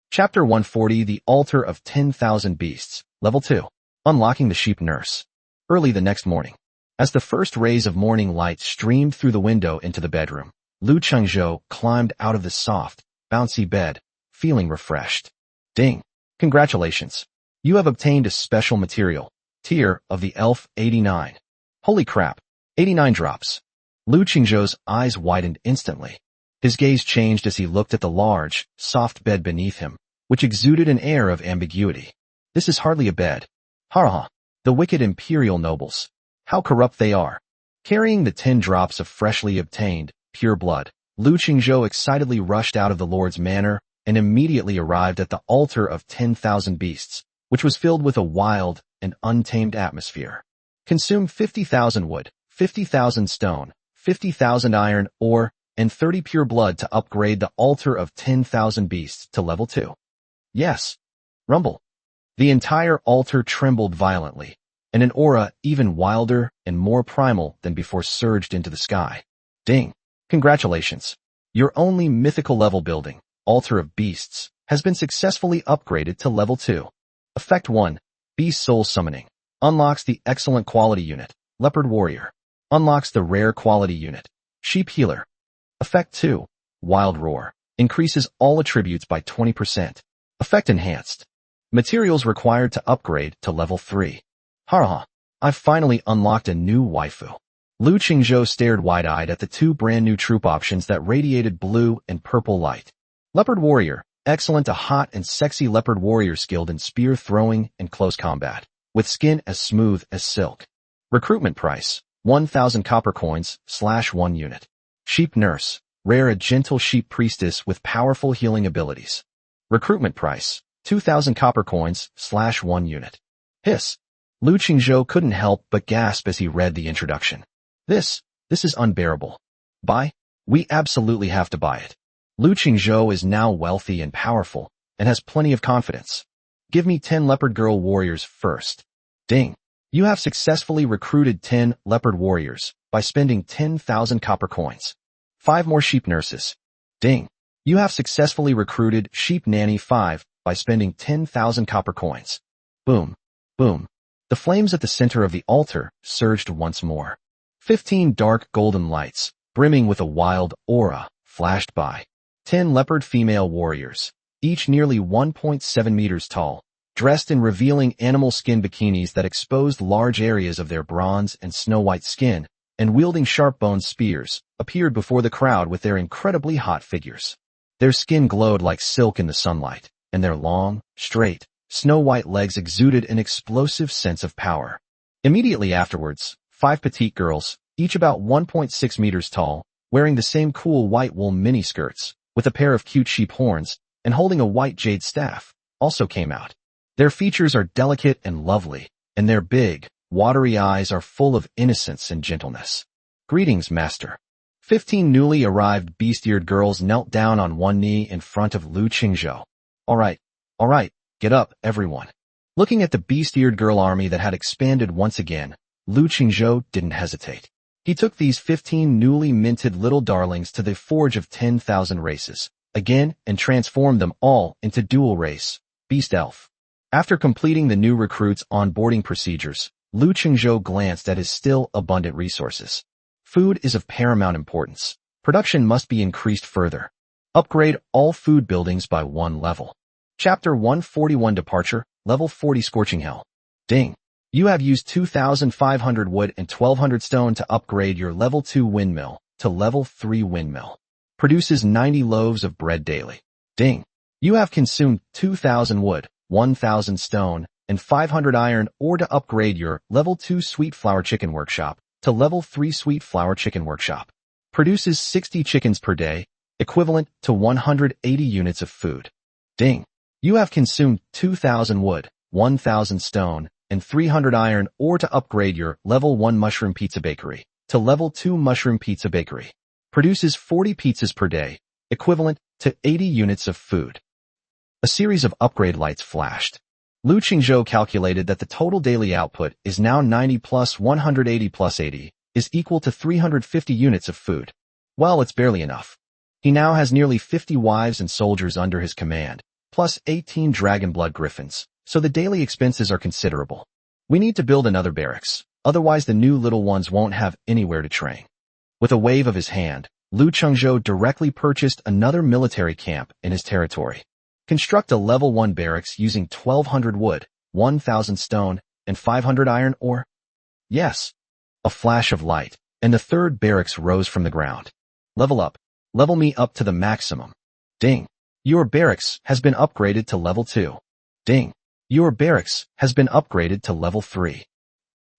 Chapter 140 The Altar of 10,000 Beasts, Level 2. Unlocking the Sheep Nurse. Early the next morning, as the first rays of morning light streamed through the window into the bedroom, Lu Qingzhou climbed out of the soft, bouncy bed, feeling refreshed. Ding! Congratulations! You have obtained a special material, tier of the Elf 89. Holy crap! 89 drops. Lu Qingzhou's eyes widened instantly. His gaze changed as he looked at the large, soft bed beneath him, which exuded an air of ambiguity. This is hardly a bed. Ha! The wicked imperial nobles. How corrupt they are. Carrying the 10 drops of freshly obtained, pure blood, Lu Qingzhou excitedly rushed out of the Lord's manor and immediately arrived at the altar of 10,000 beasts, which was filled with a wild and untamed atmosphere. Consume 50,000 wood, 50,000 stone, 50,000 iron ore, and 30 pure blood to upgrade the altar of 10,000 beasts to level 2. Yes. Rumble. The entire altar trembled violently, and an aura even wilder and more primal than before surged into the sky. Ding. Congratulations. Your only mythical level building, Altar of Beasts, has been successfully upgraded to level 2. Effect 1. Beast Soul Summoning. Unlocks the excellent quality unit, Leopard Warrior. Unlocks the rare quality unit, Sheep Healer. Effect 2. Wild Roar. Increases all attributes by 20%. Effect Enhanced. Materials required to upgrade to level 3. Ha! I've finally unlocked a new waifu. Lu Qingzhou stared wide-eyed at the 2 brand-new troop options that radiated blue and purple light. Leopard Warrior. Excellent, a hot and sexy leopard warrior skilled in spear throwing and close combat, with skin as smooth as silk. Recruitment price, 1,000 copper coins, /1 unit. Sheep Nurse. Rare, a gentle sheep priestess with powerful healing abilities. Recruitment price, 2,000 copper coins, /1 unit. Hiss. Lu Qingzhou couldn't help but gasp as he read the introduction. This is unbearable. Buy? We absolutely have to buy it. Lu Qingzhou is now wealthy and powerful, and has plenty of confidence. Give me 10 leopard girl warriors first. Ding. You have successfully recruited 10 leopard warriors by spending 10,000 copper coins. 5 more sheep nurses. Ding. You have successfully recruited sheep nanny 5 by spending 10,000 copper coins. Boom. Boom. The flames at the center of the altar surged once more. 15 dark golden lights, brimming with a wild aura, flashed by. 10 leopard female warriors, each nearly 1.7 meters tall, dressed in revealing animal skin bikinis that exposed large areas of their bronze and snow-white skin, and wielding sharp-boned spears, appeared before the crowd with their incredibly hot figures. Their skin glowed like silk in the sunlight, and their long, straight, snow-white legs exuded an explosive sense of power. Immediately afterwards, 5 petite girls, each about 1.6 meters tall, wearing the same cool white wool miniskirts, with a pair of cute sheep horns, and holding a white jade staff, also came out. Their features are delicate and lovely, and their big, watery eyes are full of innocence and gentleness. Greetings, master. 15 newly arrived beast-eared girls knelt down on one knee in front of Lu Qingzhou. All right, get up, everyone. Looking at the beast-eared girl army that had expanded once again, Lu Qingzhou didn't hesitate. He took these 15 newly minted little darlings to the Forge of 10,000 Races, again, and transformed them all into dual race, Beast Elf. After completing the new recruits' onboarding procedures, Lu Qingzhou glanced at his still abundant resources. Food is of paramount importance. Production must be increased further. Upgrade all food buildings by 1 level. Chapter 141 Departure, level 40 Scorching Hell. Ding. You have used 2,500 wood and 1,200 stone to upgrade your level 2 windmill to level 3 windmill. Produces 90 loaves of bread daily. Ding. You have consumed 2,000 wood, 1,000 stone, and 500 iron ore to upgrade your level 2 Sweet Flour Chicken Workshop to level 3 Sweet Flour Chicken Workshop. Produces 60 chickens per day, equivalent to 180 units of food. Ding. You have consumed 2,000 wood, 1,000 stone, and 300 iron ore to upgrade your level 1 Mushroom Pizza Bakery to level 2 Mushroom Pizza Bakery. Produces 40 pizzas per day, equivalent to 80 units of food. A series of upgrade lights flashed. Lu Qingzhou calculated that the total daily output is now 90 plus 180 plus 80 is equal to 350 units of food. Well, it's barely enough. He now has nearly 50 wives and soldiers under his command, plus 18 dragon blood griffins, so the daily expenses are considerable. We need to build another barracks, otherwise the new little ones won't have anywhere to train. With a wave of his hand, Lu Qingzhou directly purchased another military camp in his territory. Construct a level 1 barracks using 1,200 wood, 1,000 stone, and 500 iron ore? Yes. A flash of light, and the third barracks rose from the ground. Level up. Level me up to the maximum. Ding. Your barracks has been upgraded to level 2. Ding. Your barracks has been upgraded to level 3.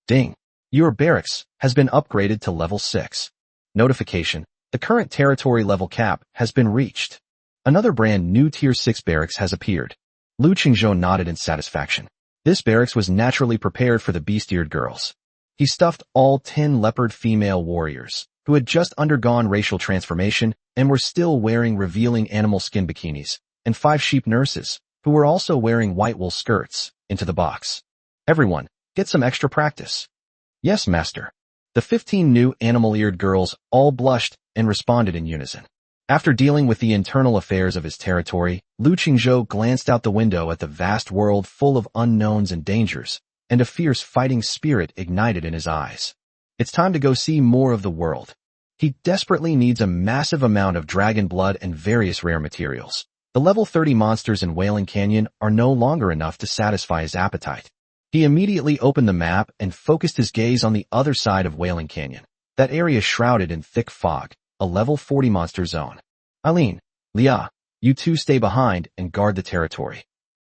Ding. Your barracks has been upgraded to level 6. Notification. The current territory level cap has been reached. Another brand new Tier 6 barracks has appeared. Lu Qingzhou nodded in satisfaction. This barracks was naturally prepared for the beast-eared girls. He stuffed all 10 leopard female warriors, who had just undergone racial transformation and were still wearing revealing animal skin bikinis, and 5 sheep nurses, who were also wearing white wool skirts, into the box. Everyone, get some extra practice. Yes, master. The 15 new animal-eared girls all blushed and responded in unison. After dealing with the internal affairs of his territory, Lu Qingzhou glanced out the window at the vast world full of unknowns and dangers, and a fierce fighting spirit ignited in his eyes. It's time to go see more of the world. He desperately needs a massive amount of dragon blood and various rare materials. The level 30 monsters in Wailing Canyon are no longer enough to satisfy his appetite. He immediately opened the map and focused his gaze on the other side of Wailing Canyon, that area shrouded in thick fog, a level 40 monster zone. Eileen, Lia, you two stay behind and guard the territory.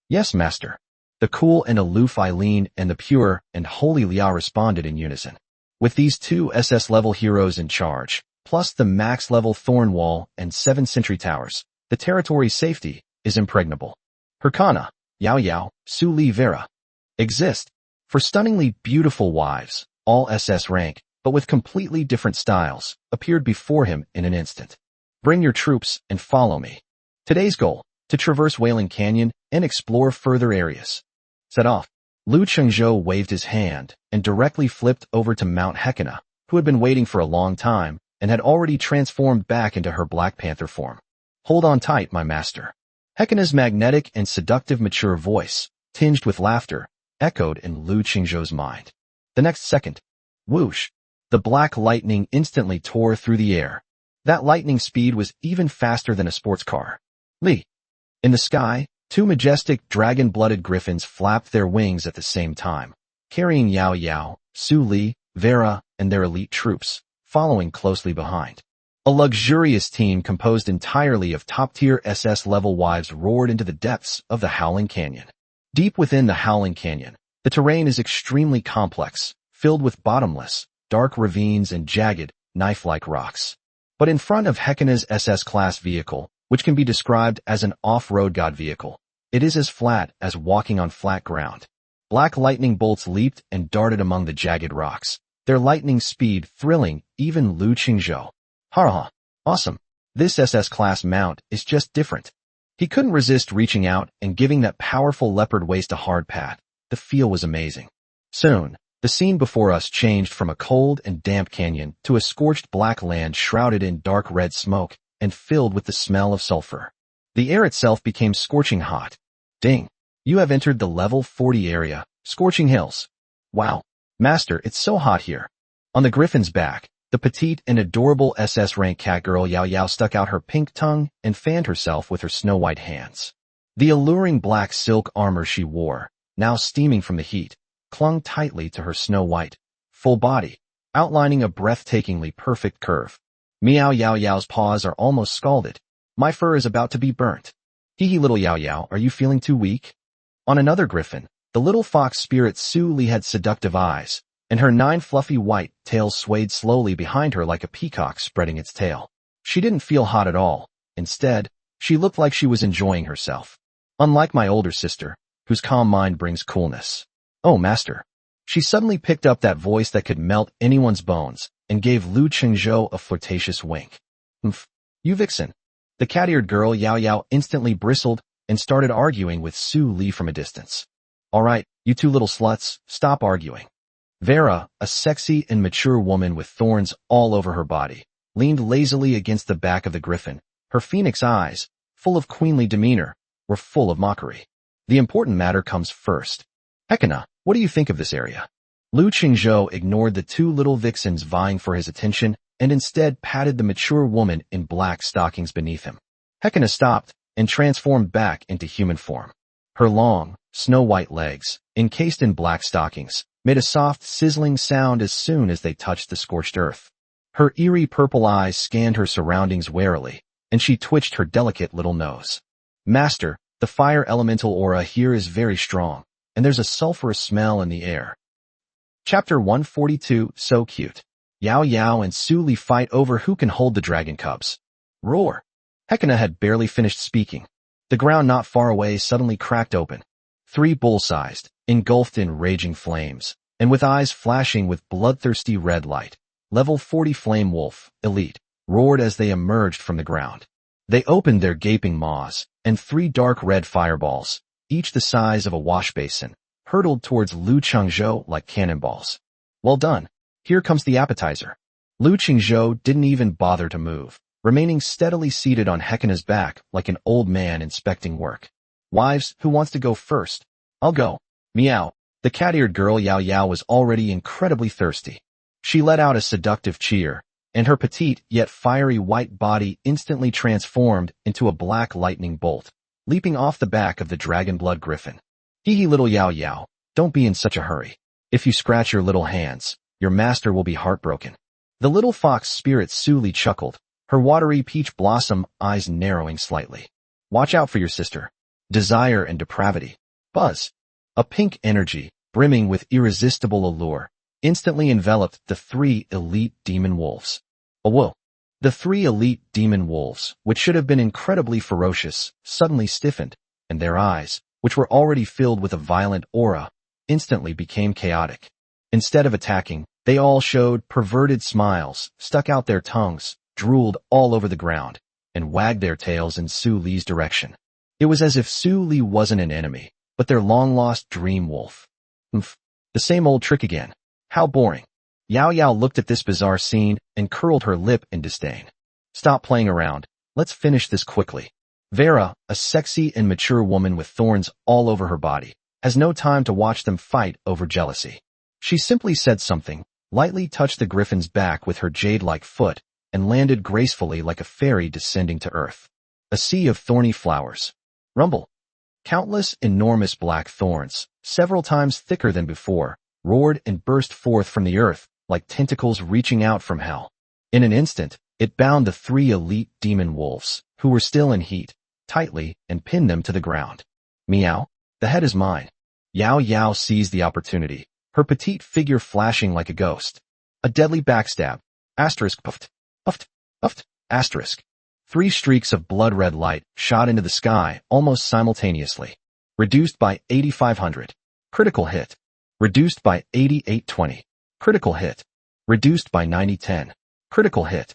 Yes, master. The cool and aloof Eileen and the pure and holy Lia responded in unison. With these 2 SS-level heroes in charge, plus the max-level Thorn Wall and 7 sentry towers, the territory's safety is impregnable. Herkana, Yao Yao, Su Li Vera exist for stunningly beautiful wives, all SS rank, but with completely different styles, appeared before him in an instant. Bring your troops and follow me. Today's goal, to traverse Wailing Canyon and explore further areas. Set off. Lu Qingzhou waved his hand and directly flipped over to Mount Hekina, who had been waiting for a long time and had already transformed back into her Black Panther form. Hold on tight, my master. Hekina's magnetic and seductive mature voice, tinged with laughter, echoed in Lu Qingzhou's mind. The next second, whoosh, the black lightning instantly tore through the air. That lightning speed was even faster than a sports car. Li. In the sky, 2 majestic dragon-blooded griffins flapped their wings at the same time, carrying Yao Yao, Su Li, Vera, and their elite troops, following closely behind. A luxurious team composed entirely of top-tier SS-level wives roared into the depths of the Howling Canyon. Deep within the Howling Canyon, the terrain is extremely complex, filled with bottomless, dark ravines and jagged, knife-like rocks. But in front of Hekina's SS-class vehicle, which can be described as an off-road god vehicle, it is as flat as walking on flat ground. Black lightning bolts leaped and darted among the jagged rocks, their lightning speed thrilling even Lu Qingzhou. Ha! Awesome. This SS-class mount is just different. He couldn't resist reaching out and giving that powerful leopard waist a hard pat. The feel was amazing. Soon, the scene before us changed from a cold and damp canyon to a scorched black land shrouded in dark red smoke and filled with the smell of sulfur. The air itself became scorching hot. Ding! You have entered the level 40 area, Scorching Hills. Wow. Master, it's so hot here. On the griffin's back, the petite and adorable SS rank catgirl Yao Yao stuck out her pink tongue and fanned herself with her snow-white hands. The alluring black silk armor she wore, now steaming from the heat, clung tightly to her snow-white, full body, outlining a breathtakingly perfect curve. Meow Yao Yao's paws are almost scalded. My fur is about to be burnt. Hee hee, little Yao Yao, are you feeling too weak? On another griffin, the little fox spirit Su Li had seductive eyes, and her 9 fluffy white tails swayed slowly behind her like a peacock spreading its tail. She didn't feel hot at all. Instead, she looked like she was enjoying herself. Unlike my older sister, whose calm mind brings coolness. Oh, master. She suddenly picked up that voice that could melt anyone's bones and gave Lu Qingzhou a flirtatious wink. Umph. You vixen. The cat-eared girl Yao Yao instantly bristled and started arguing with Su Li from a distance. All right, you two little sluts, stop arguing. Vera, a sexy and mature woman with thorns all over her body, leaned lazily against the back of the griffin. Her phoenix eyes, full of queenly demeanor, were full of mockery. The important matter comes first. Hekina, what do you think of this area? Lu Qingzhou ignored the 2 little vixens vying for his attention and instead patted the mature woman in black stockings beneath him. Hekina stopped and transformed back into human form. Her long, snow-white legs, encased in black stockings, made a soft, sizzling sound as soon as they touched the scorched earth. Her eerie purple eyes scanned her surroundings warily, and she twitched her delicate little nose. Master, the fire elemental aura here is very strong, and there's a sulfurous smell in the air. Chapter 142, So Cute. Yao Yao and Su Li fight over who can hold the dragon cubs. Roar. Hekina had barely finished speaking. The ground not far away suddenly cracked open. 3 bull-sized, engulfed in raging flames, and with eyes flashing with bloodthirsty red light, level 40 flame wolf, elite, roared as they emerged from the ground. They opened their gaping maws, and 3 dark red fireballs, each the size of a wash basin, hurtled towards Lu Qingzhou like cannonballs. Well done. Here comes the appetizer. Lu Qingzhou didn't even bother to move, remaining steadily seated on Hekina's back like an old man inspecting work. Wives, who wants to go first? I'll go. Meow. The cat-eared girl Yao Yao was already incredibly thirsty. She let out a seductive cheer, and her petite yet fiery white body instantly transformed into a black lightning bolt, leaping off the back of the dragon blood griffin. Hee hee, little Yao Yao, don't be in such a hurry. If you scratch your little hands, your master will be heartbroken. The little fox spirit Su Li chuckled, her watery peach blossom eyes narrowing slightly. Watch out for your sister. Desire and depravity. Buzz. A pink energy, brimming with irresistible allure, instantly enveloped the 3 elite demon wolves. Whoa. The 3 elite demon wolves, which should have been incredibly ferocious, suddenly stiffened, and their eyes, which were already filled with a violent aura, instantly became chaotic. Instead of attacking, they all showed perverted smiles, stuck out their tongues, drooled all over the ground, and wagged their tails in Su Li's direction. It was as if Su Li wasn't an enemy, but their long-lost dream wolf. Oof. The same old trick again. How boring. Yao Yao looked at this bizarre scene and curled her lip in disdain. Stop playing around. Let's finish this quickly. Vera, a sexy and mature woman with thorns all over her body, has no time to watch them fight over jealousy. She simply said something, lightly touched the griffin's back with her jade-like foot, and landed gracefully like a fairy descending to earth. A sea of thorny flowers. Rumble. Countless enormous black thorns, several times thicker than before, roared and burst forth from the earth like tentacles reaching out from hell. In an instant, it bound the 3 elite demon wolves, who were still in heat, tightly and pinned them to the ground. Meow. The head is mine. Yao Yao seized the opportunity, her petite figure flashing like a ghost. A deadly backstab. Asterisk puffed. Puffed. Puffed. Asterisk. 3 streaks of blood-red light shot into the sky almost simultaneously. Reduced by 8500. Critical hit. Reduced by 8820. Critical hit. Reduced by 9010. Critical hit.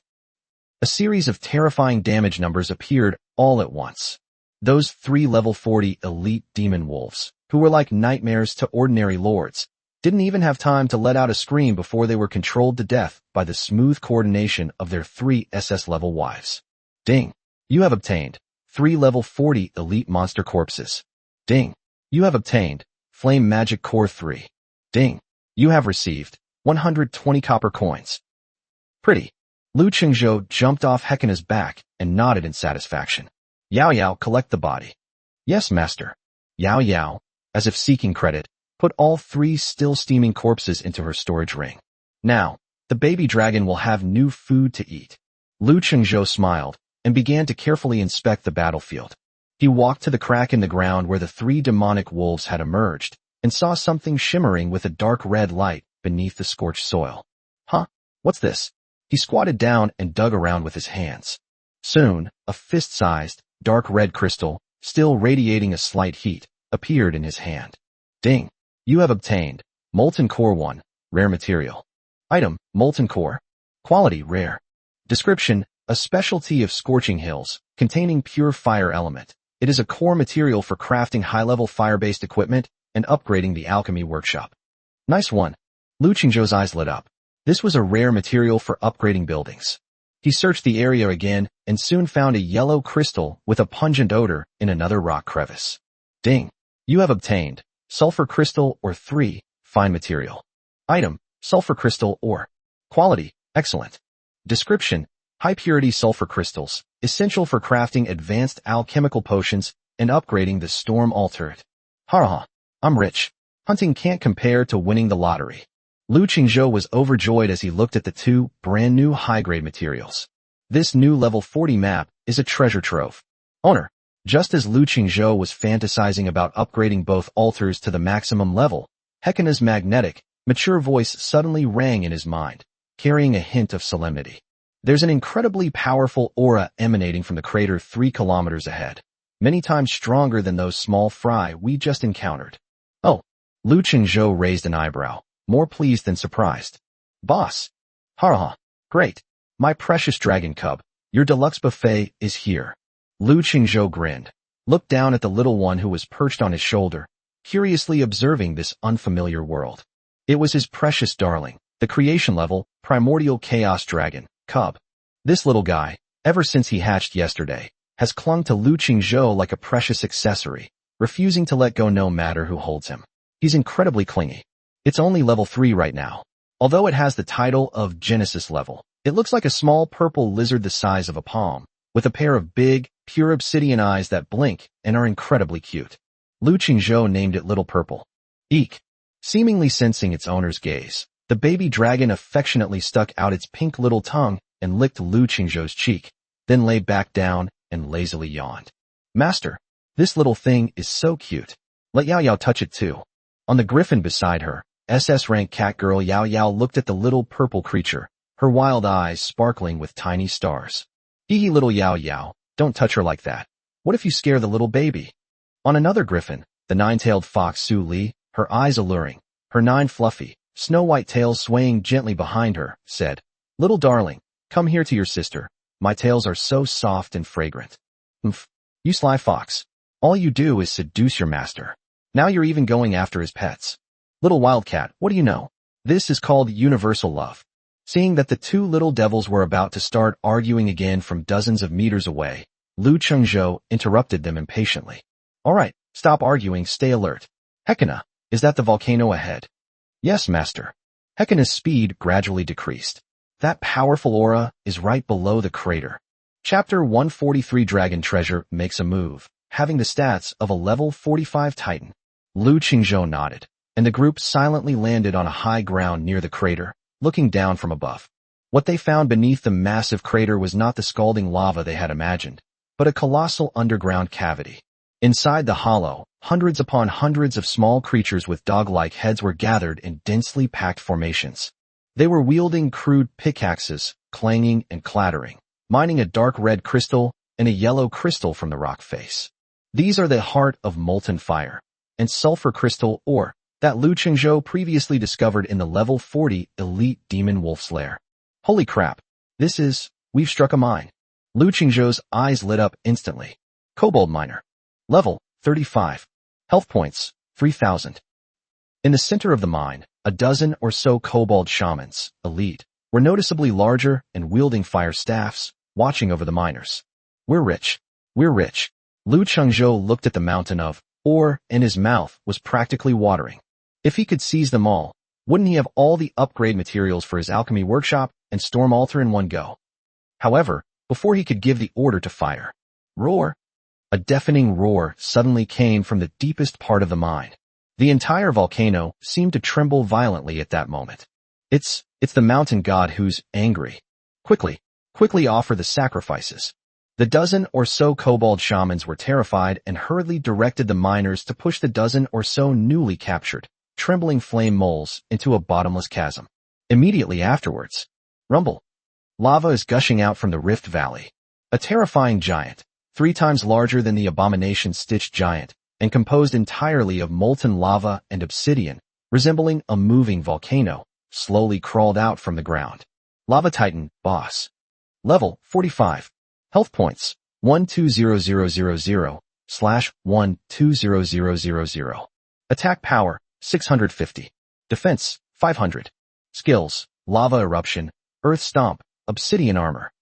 A series of terrifying damage numbers appeared all at once. Those 3 level 40 elite demon wolves, who were like nightmares to ordinary lords, didn't even have time to let out a scream before they were controlled to death by the smooth coordination of their 3 SS-level wives. Ding. You have obtained 3 level 40 elite monster corpses. Ding. You have obtained Flame Magic Core 3. Ding. You have received 120 copper coins. Pretty. Lu Qingzhou jumped off Hekina's back and nodded in satisfaction. Yao Yao, collect the body. Yes, master. Yao Yao, as if seeking credit, put all 3 still steaming corpses into her storage ring. Now, the baby dragon will have new food to eat. Lu Chengzhou smiled and began to carefully inspect the battlefield. He walked to the crack in the ground where the 3 demonic wolves had emerged and saw something shimmering with a dark red light beneath the scorched soil. Huh? What's this? He squatted down and dug around with his hands. Soon, a fist-sized, dark red crystal, still radiating a slight heat, appeared in his hand. Ding! You have obtained Molten Core 1, rare material. Item, Molten Core. Quality, rare. Description, a specialty of Scorching Hills, containing pure fire element. It is a core material for crafting high-level fire-based equipment and upgrading the alchemy workshop. Nice one. Lu Qingzhou's eyes lit up. This was a rare material for upgrading buildings. He searched the area again and soon found a yellow crystal with a pungent odor in another rock crevice. Ding! You have obtained Sulfur Crystal or 3, fine material. Item, Sulfur Crystal or. Quality, excellent. Description, high-purity sulfur crystals, essential for crafting advanced alchemical potions and upgrading the storm altered. Ha! I'm rich. Hunting can't compare to winning the lottery. Lu Qingzhou was overjoyed as he looked at the 2 brand-new high-grade materials. This new level 40 map is a treasure trove. Owner, just as Lu Qingzhou was fantasizing about upgrading both altars to the maximum level, Hekinah's magnetic, mature voice suddenly rang in his mind, carrying a hint of solemnity. There's an incredibly powerful aura emanating from the crater 3 kilometers ahead, many times stronger than those small fry we just encountered. Oh, Lu Qingzhou raised an eyebrow, more pleased than surprised. Boss. Ha! Great. My precious dragon cub, your deluxe buffet is here. Lu Qingzhou grinned, looked down at the little one who was perched on his shoulder, curiously observing this unfamiliar world. It was his precious darling, the creation level, primordial chaos dragon, cub. This little guy, ever since he hatched yesterday, has clung to Lu Qingzhou like a precious accessory, refusing to let go no matter who holds him. He's incredibly clingy. It's only level 3 right now. Although it has the title of Genesis level, it looks like a small purple lizard the size of a palm, with a pair of big, pure obsidian eyes that blink and are incredibly cute. Lu Qingzhou named it Little Purple. Eek! Seemingly sensing its owner's gaze, the baby dragon affectionately stuck out its pink little tongue and licked Lu Qingzhou's cheek, then lay back down and lazily yawned. Master, this little thing is so cute. Let Yao Yao touch it too. On the griffin beside her, SS-rank cat girl Yao Yao looked at the little purple creature, her wild eyes sparkling with tiny stars. Hee little Yao Yao, don't touch her like that. What if you scare the little baby? On another griffin, the 9-tailed fox Su Li, her eyes alluring, her 9 fluffy, snow-white tails swaying gently behind her, said, Little darling, come here to your sister. My tails are so soft and fragrant. Umph, you sly fox. All you do is seduce your master. Now you're even going after his pets. Little wildcat, what do you know? This is called universal love. Seeing that the 2 little devils were about to start arguing again from dozens of meters away, Lu Qingzhou interrupted them impatiently. All right, stop arguing, stay alert. Hekinah, is that the volcano ahead? Yes, master. Hekinah's speed gradually decreased. That powerful aura is right below the crater. Chapter 143 Dragon Treasure makes a move, having the stats of a level 45 Titan. Lu Qingzhou nodded, and the group silently landed on a high ground near the crater, looking down from above. What they found beneath the massive crater was not the scalding lava they had imagined, but a colossal underground cavity. Inside the hollow, hundreds upon hundreds of small creatures with dog-like heads were gathered in densely packed formations. They were wielding crude pickaxes, clanging and clattering, mining a dark red crystal and a yellow crystal from the rock face. These are the heart of molten fire, and sulfur crystal ore that Lu Qingzhou previously discovered in the level 40 elite demon wolf's lair. Holy crap! We've struck a mine. Lu Qingzhou's eyes lit up instantly. Kobold miner. Level 35. Health points 3,000. In the center of the mine, a dozen or so kobold shamans, elite, were noticeably larger and wielding fire staffs, watching over the miners. We're rich. We're rich. Lu Qingzhou looked at the mountain of ore, and his mouth was practically watering. If he could seize them all, wouldn't he have all the upgrade materials for his alchemy workshop and storm altar in one go? However, before he could give the order to fire, roar! A deafening roar suddenly came from the deepest part of the mine, The entire volcano seemed to tremble violently at that moment. It's the mountain god who's angry. Quickly offer the sacrifices. The dozen or so kobold shamans were terrified and hurriedly directed the miners to push the dozen or so newly captured, trembling flame moles into a bottomless chasm. Immediately afterwards, rumble. Lava is gushing out from the Rift Valley. A terrifying giant, 3 times larger than the abomination-stitched giant, and composed entirely of molten lava and obsidian, resembling a moving volcano, slowly crawled out from the ground. Lava Titan, boss. Level 45. Health points 120,000/120,000. Attack power 650. Defense 500. Skills: Lava Eruption, Earth Stomp, Obsidian Armor.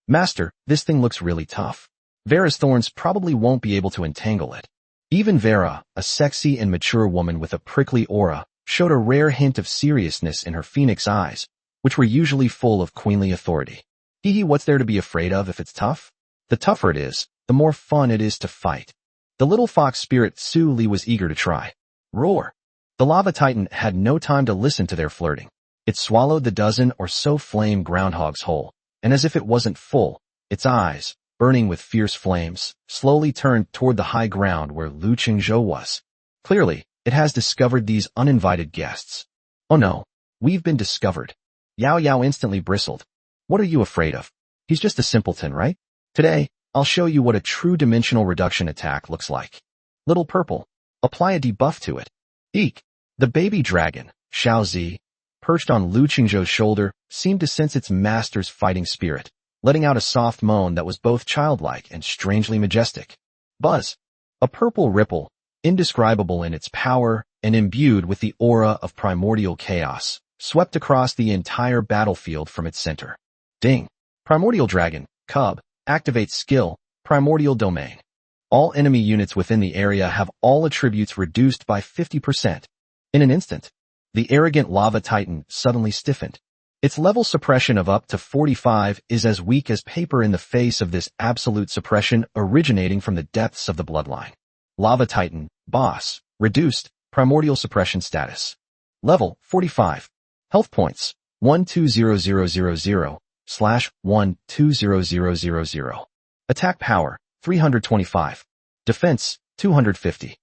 Master, this thing looks really tough. Vera's thorns probably won't be able to entangle it. Even Vera, a sexy and mature woman with a prickly aura, showed a rare hint of seriousness in her phoenix eyes, which were usually full of queenly authority. Hee, what's there to be afraid of if it's tough? The tougher it is, the more fun it is to fight. The little fox spirit Su Li was eager to try. Roar! The lava titan had no time to listen to their flirting. It swallowed the dozen or so flame groundhogs whole, and as if it wasn't full, its eyes, burning with fierce flames, slowly turned toward the high ground where Lu Qingzhou was. Clearly, it has discovered these uninvited guests. Oh no, we've been discovered. Yao Yao instantly bristled. What are you afraid of? He's just a simpleton, right? Today, I'll show you what a true dimensional reduction attack looks like. Little Purple, apply a debuff to it. Eek! The baby dragon, Xiao Zi, perched on Lu Qingzhou's shoulder, seemed to sense its master's fighting spirit, letting out a soft moan that was both childlike and strangely majestic. Buzz! A purple ripple, indescribable in its power and imbued with the aura of primordial chaos, swept across the entire battlefield from its center. Ding! Primordial Dragon, Cub, activates skill, Primordial Domain. All enemy units within the area have all attributes reduced by 50%. In an instant, the arrogant lava titan suddenly stiffened. Its level suppression of up to 45 is as weak as paper in the face of this absolute suppression originating from the depths of the bloodline. Lava Titan, boss, reduced, primordial suppression status. Level 45. Health points 120,000/120,000. Attack power 325. Defense 250.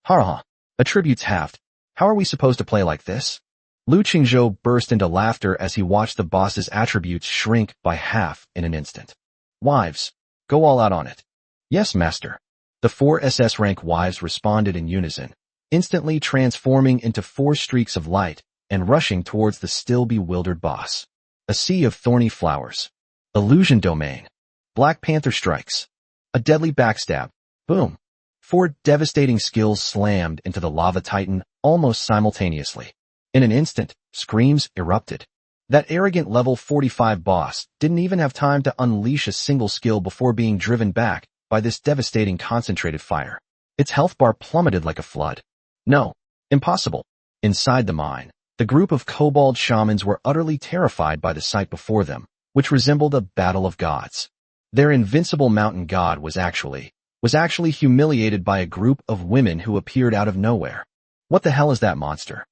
Haraha. Attributes halved. How are we supposed to play like this? Lu Qingzhou burst into laughter as he watched the boss's attributes shrink by half in an instant. Wives, go all out on it. Yes, master. The 4 SS rank wives responded in unison, instantly transforming into 4 streaks of light and rushing towards the still bewildered boss. A sea of thorny flowers. Illusion Domain. Black Panther strikes. A deadly backstab. Boom. 4 devastating skills slammed into the lava titan almost simultaneously. In an instant, screams erupted. That arrogant level 45 boss didn't even have time to unleash a single skill before being driven back by this devastating concentrated fire. Its health bar plummeted like a flood. No, impossible. Inside the mine, the group of kobold shamans were utterly terrified by the sight before them, which resembled a battle of gods. Their invincible mountain god was actually humiliated by a group of women who appeared out of nowhere. What the hell is that monster?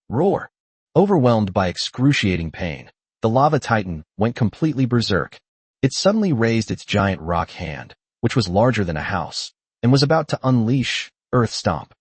Roar! Overwhelmed by excruciating pain, the lava titan went completely berserk. It suddenly raised its giant rock hand, which was larger than a house, and was about to unleash Earth Stomp.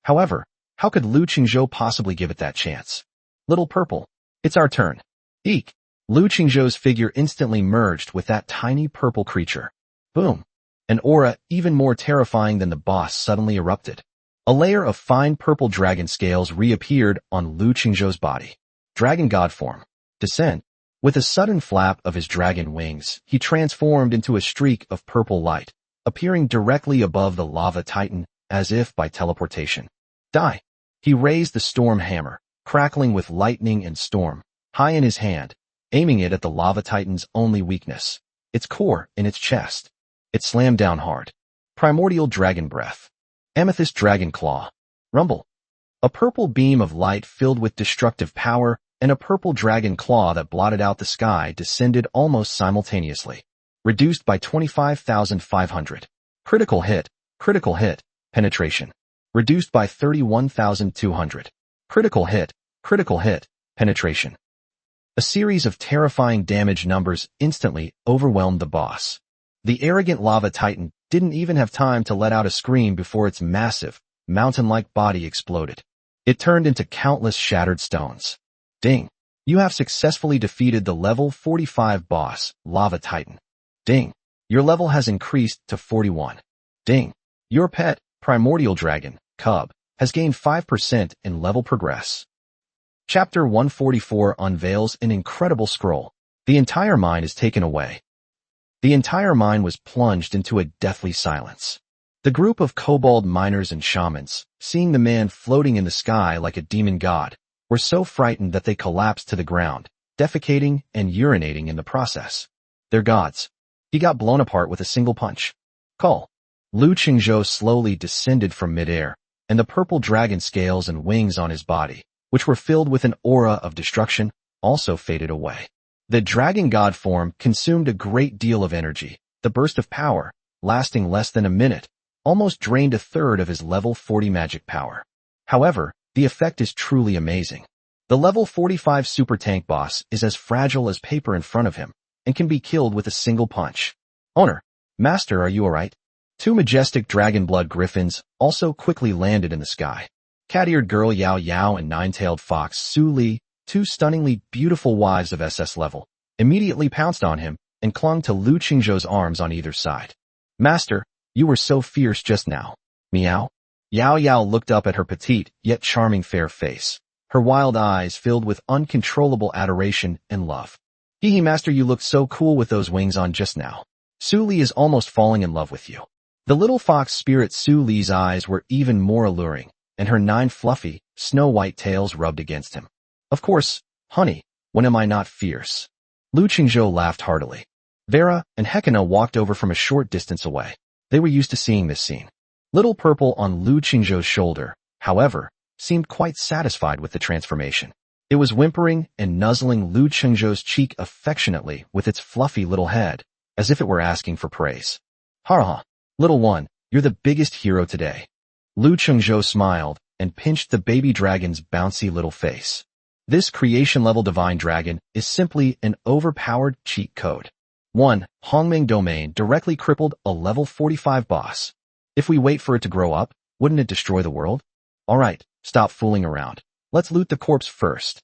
However, how could Lu Qingzhou possibly give it that chance? Little Purple, it's our turn. Eek! Lu Qingzhou's figure instantly merged with that tiny purple creature. Boom! An aura even more terrifying than the boss suddenly erupted. A layer of fine purple dragon scales reappeared on Lu Qingzhou's body. Dragon God form. Descend. With a sudden flap of his dragon wings, he transformed into a streak of purple light, appearing directly above the lava titan as if by teleportation. Die. He raised the storm hammer, crackling with lightning and storm, high in his hand, aiming it at the lava titan's only weakness, its core in its chest. It slammed down hard. Primordial Dragon Breath. Amethyst Dragon Claw. Rumble. A purple beam of light filled with destructive power and a purple dragon claw that blotted out the sky descended almost simultaneously. Reduced by 25,500. Critical hit, penetration. reduced by 31,200. Critical hit, penetration. A series of terrifying damage numbers instantly overwhelmed the boss. The arrogant lava titan didn't even have time to let out a scream before its massive, mountain-like body exploded. It turned into countless shattered stones. Ding! You have successfully defeated the level 45 boss, Lava Titan. Ding! Your level has increased to 41. Ding! Your pet, Primordial Dragon, Cub, has gained 5% in level progress. Chapter 144 unveils an incredible scroll. The entire mine is taken away. The entire mine was plunged into a deathly silence. The group of kobold miners and shamans, seeing the man floating in the sky like a demon god, were so frightened that they collapsed to the ground, defecating and urinating in the process. They're gods. He got blown apart with a single punch. Call. Lu Qingzhou slowly descended from midair, and the purple dragon scales and wings on his body, which were filled with an aura of destruction, also faded away. The dragon god form consumed a great deal of energy. The burst of power, lasting less than a minute, almost drained a third of his level 40 magic power. However, the effect is truly amazing. The level 45 super tank boss is as fragile as paper in front of him, and can be killed with a single punch. Owner, Master, are you alright? Two majestic dragon blood griffins also quickly landed in the sky. Cat-eared girl Yao Yao and nine-tailed fox Su Li, two stunningly beautiful wives of SS level, immediately pounced on him and clung to Lu Qingzhou's arms on either side. Master, you were so fierce just now. Meow. Yao Yao looked up at her petite yet charming fair face, her wild eyes filled with uncontrollable adoration and love. Hee master, you looked so cool with those wings on just now. Su Li is almost falling in love with you. The little fox spirit Su Li's eyes were even more alluring, and her 9 fluffy, snow-white tails rubbed against him. Of course, honey, when am I not fierce? Lu Qingzhou laughed heartily. Vera and Hekina walked over from a short distance away. They were used to seeing this scene. Little Purple on Lu Qingzhou's shoulder, however, seemed quite satisfied with the transformation. It was whimpering and nuzzling Lu Qingzhou's cheek affectionately with its fluffy little head, as if it were asking for praise. Ha! Little one, you're the biggest hero today. Lu Qingzhou smiled and pinched the baby dragon's bouncy little face. This creation-level divine dragon is simply an overpowered cheat code. 1. Hongming Domain directly crippled a level 45 boss. If we wait for it to grow up, wouldn't it destroy the world? Alright, stop fooling around. Let's loot the corpse first.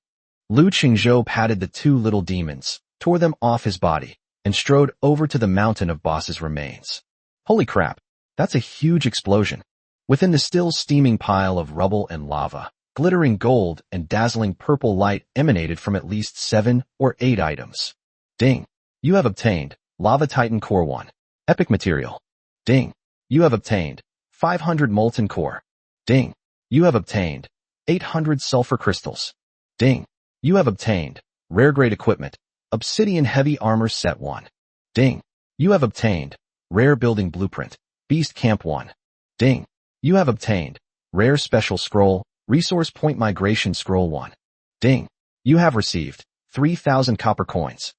Lu Qingzhou patted the 2 little demons, tore them off his body, and strode over to the mountain of boss's remains. Holy crap, that's a huge explosion. Within the still steaming pile of rubble and lava, glittering gold and dazzling purple light emanated from at least 7 or 8 items. Ding! You have obtained Lava Titan Core 1. Epic Material. Ding! You have obtained 500 Molten Core. Ding! You have obtained 800 Sulfur Crystals. Ding! You have obtained Rare Grade Equipment, Obsidian Heavy Armor Set 1. Ding! You have obtained Rare Building Blueprint, Beast Camp 1. Ding! You have obtained Rare Special Scroll, Resource Point Migration Scroll 1. Ding! You have received 3,000 copper coins.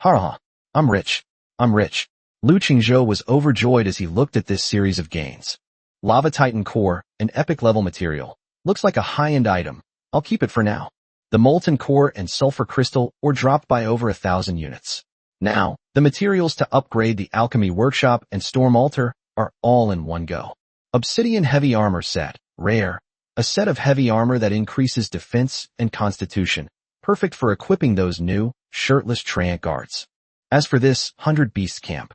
Ha! I'm rich. Lu Qingzhou was overjoyed as he looked at this series of gains. Lava Titan Core, an epic level material. Looks like a high-end item. I'll keep it for now. The Molten Core and Sulfur Crystal were dropped by over 1,000 units. Now, the materials to upgrade the Alchemy Workshop and Storm Altar are all in one go. Obsidian Heavy Armor Set, Rare. A set of heavy armor that increases defense and constitution, perfect for equipping those new, shirtless Treant guards. As for this 100 Beast Camp.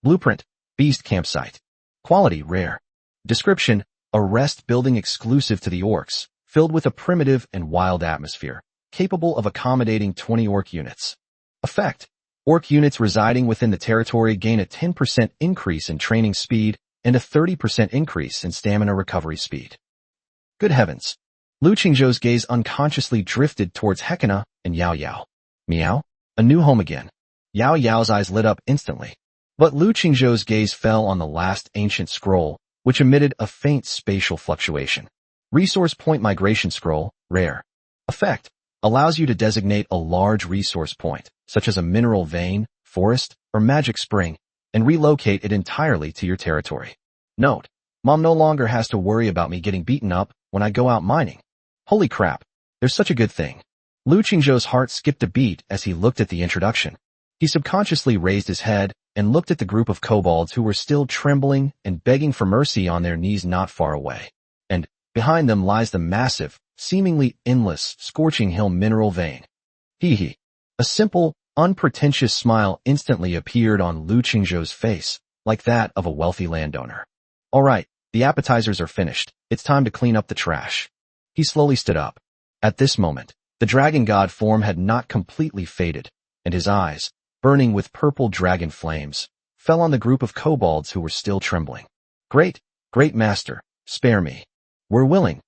Blueprint, Beast Campsite. Quality, Rare. Description, a rest building exclusive to the orcs, filled with a primitive and wild atmosphere, capable of accommodating 20 orc units. Effect, orc units residing within the territory gain a 10% increase in training speed and a 30% increase in stamina recovery speed. Good heavens. Lu Qingzhou's gaze unconsciously drifted towards Hekina and Yao Yao. Meow? A new home again. Yao Yao's eyes lit up instantly. But Lu Qingzhou's gaze fell on the last ancient scroll, which emitted a faint spatial fluctuation. Resource Point Migration Scroll, Rare. Effect, allows you to designate a large resource point, such as a mineral vein, forest, or magic spring, and relocate it entirely to your territory. Note, Mom no longer has to worry about me getting beaten up when I go out mining. Holy crap, there's such a good thing. Lu Qingzhou's heart skipped a beat as he looked at the introduction. He subconsciously raised his head and looked at the group of kobolds who were still trembling and begging for mercy on their knees not far away. And behind them lies the massive, seemingly endless, scorching hill mineral vein. Hee hee. A simple, unpretentious smile instantly appeared on Lu Qingzhou's face, like that of a wealthy landowner. All right, the appetizers are finished. It's time to clean up the trash. He slowly stood up. At this moment, the dragon god form had not completely faded, and his eyes, burning with purple dragon flames, fell on the group of kobolds who were still trembling. Great master, spare me. We're willing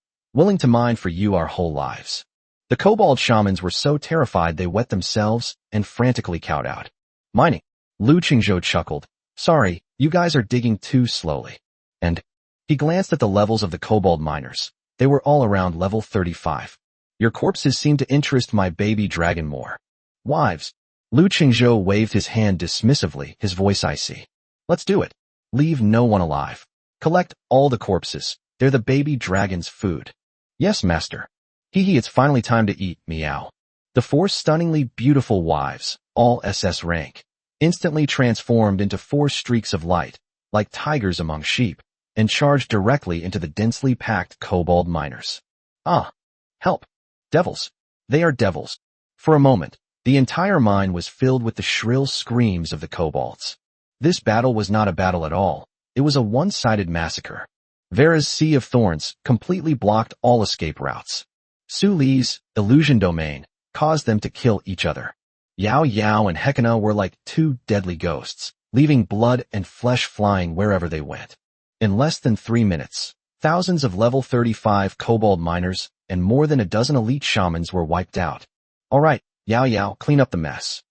to mine for you our whole lives. The kobold shamans were so terrified they wet themselves and frantically cowed out. Mining. Lu Qingzhou chuckled. Sorry, you guys are digging too slowly. And he glanced at the levels of the kobold miners. They were all around level 35. Your corpses seem to interest my baby dragon more. Wives. Lu Qingzhou waved his hand dismissively, his voice icy. Let's do it. Leave no one alive. Collect all the corpses. They're the baby dragon's food. Yes, master. Hee hee, it's finally time to eat, meow. The four stunningly beautiful wives, all SS rank, instantly transformed into four streaks of light, like tigers among sheep, and charged directly into the densely packed kobold miners. Ah! Help! Devils! They are devils. For a moment, the entire mine was filled with the shrill screams of the kobolds. This battle was not a battle at all. It was a one-sided massacre. Vera's Sea of Thorns completely blocked all escape routes. Su Li's illusion domain caused them to kill each other. Yao Yao and Hekina were like two deadly ghosts, leaving blood and flesh flying wherever they went. In less than 3 minutes, thousands of level 35 kobold miners and more than a dozen elite shamans were wiped out. All right, Yao Yao, clean up the mess.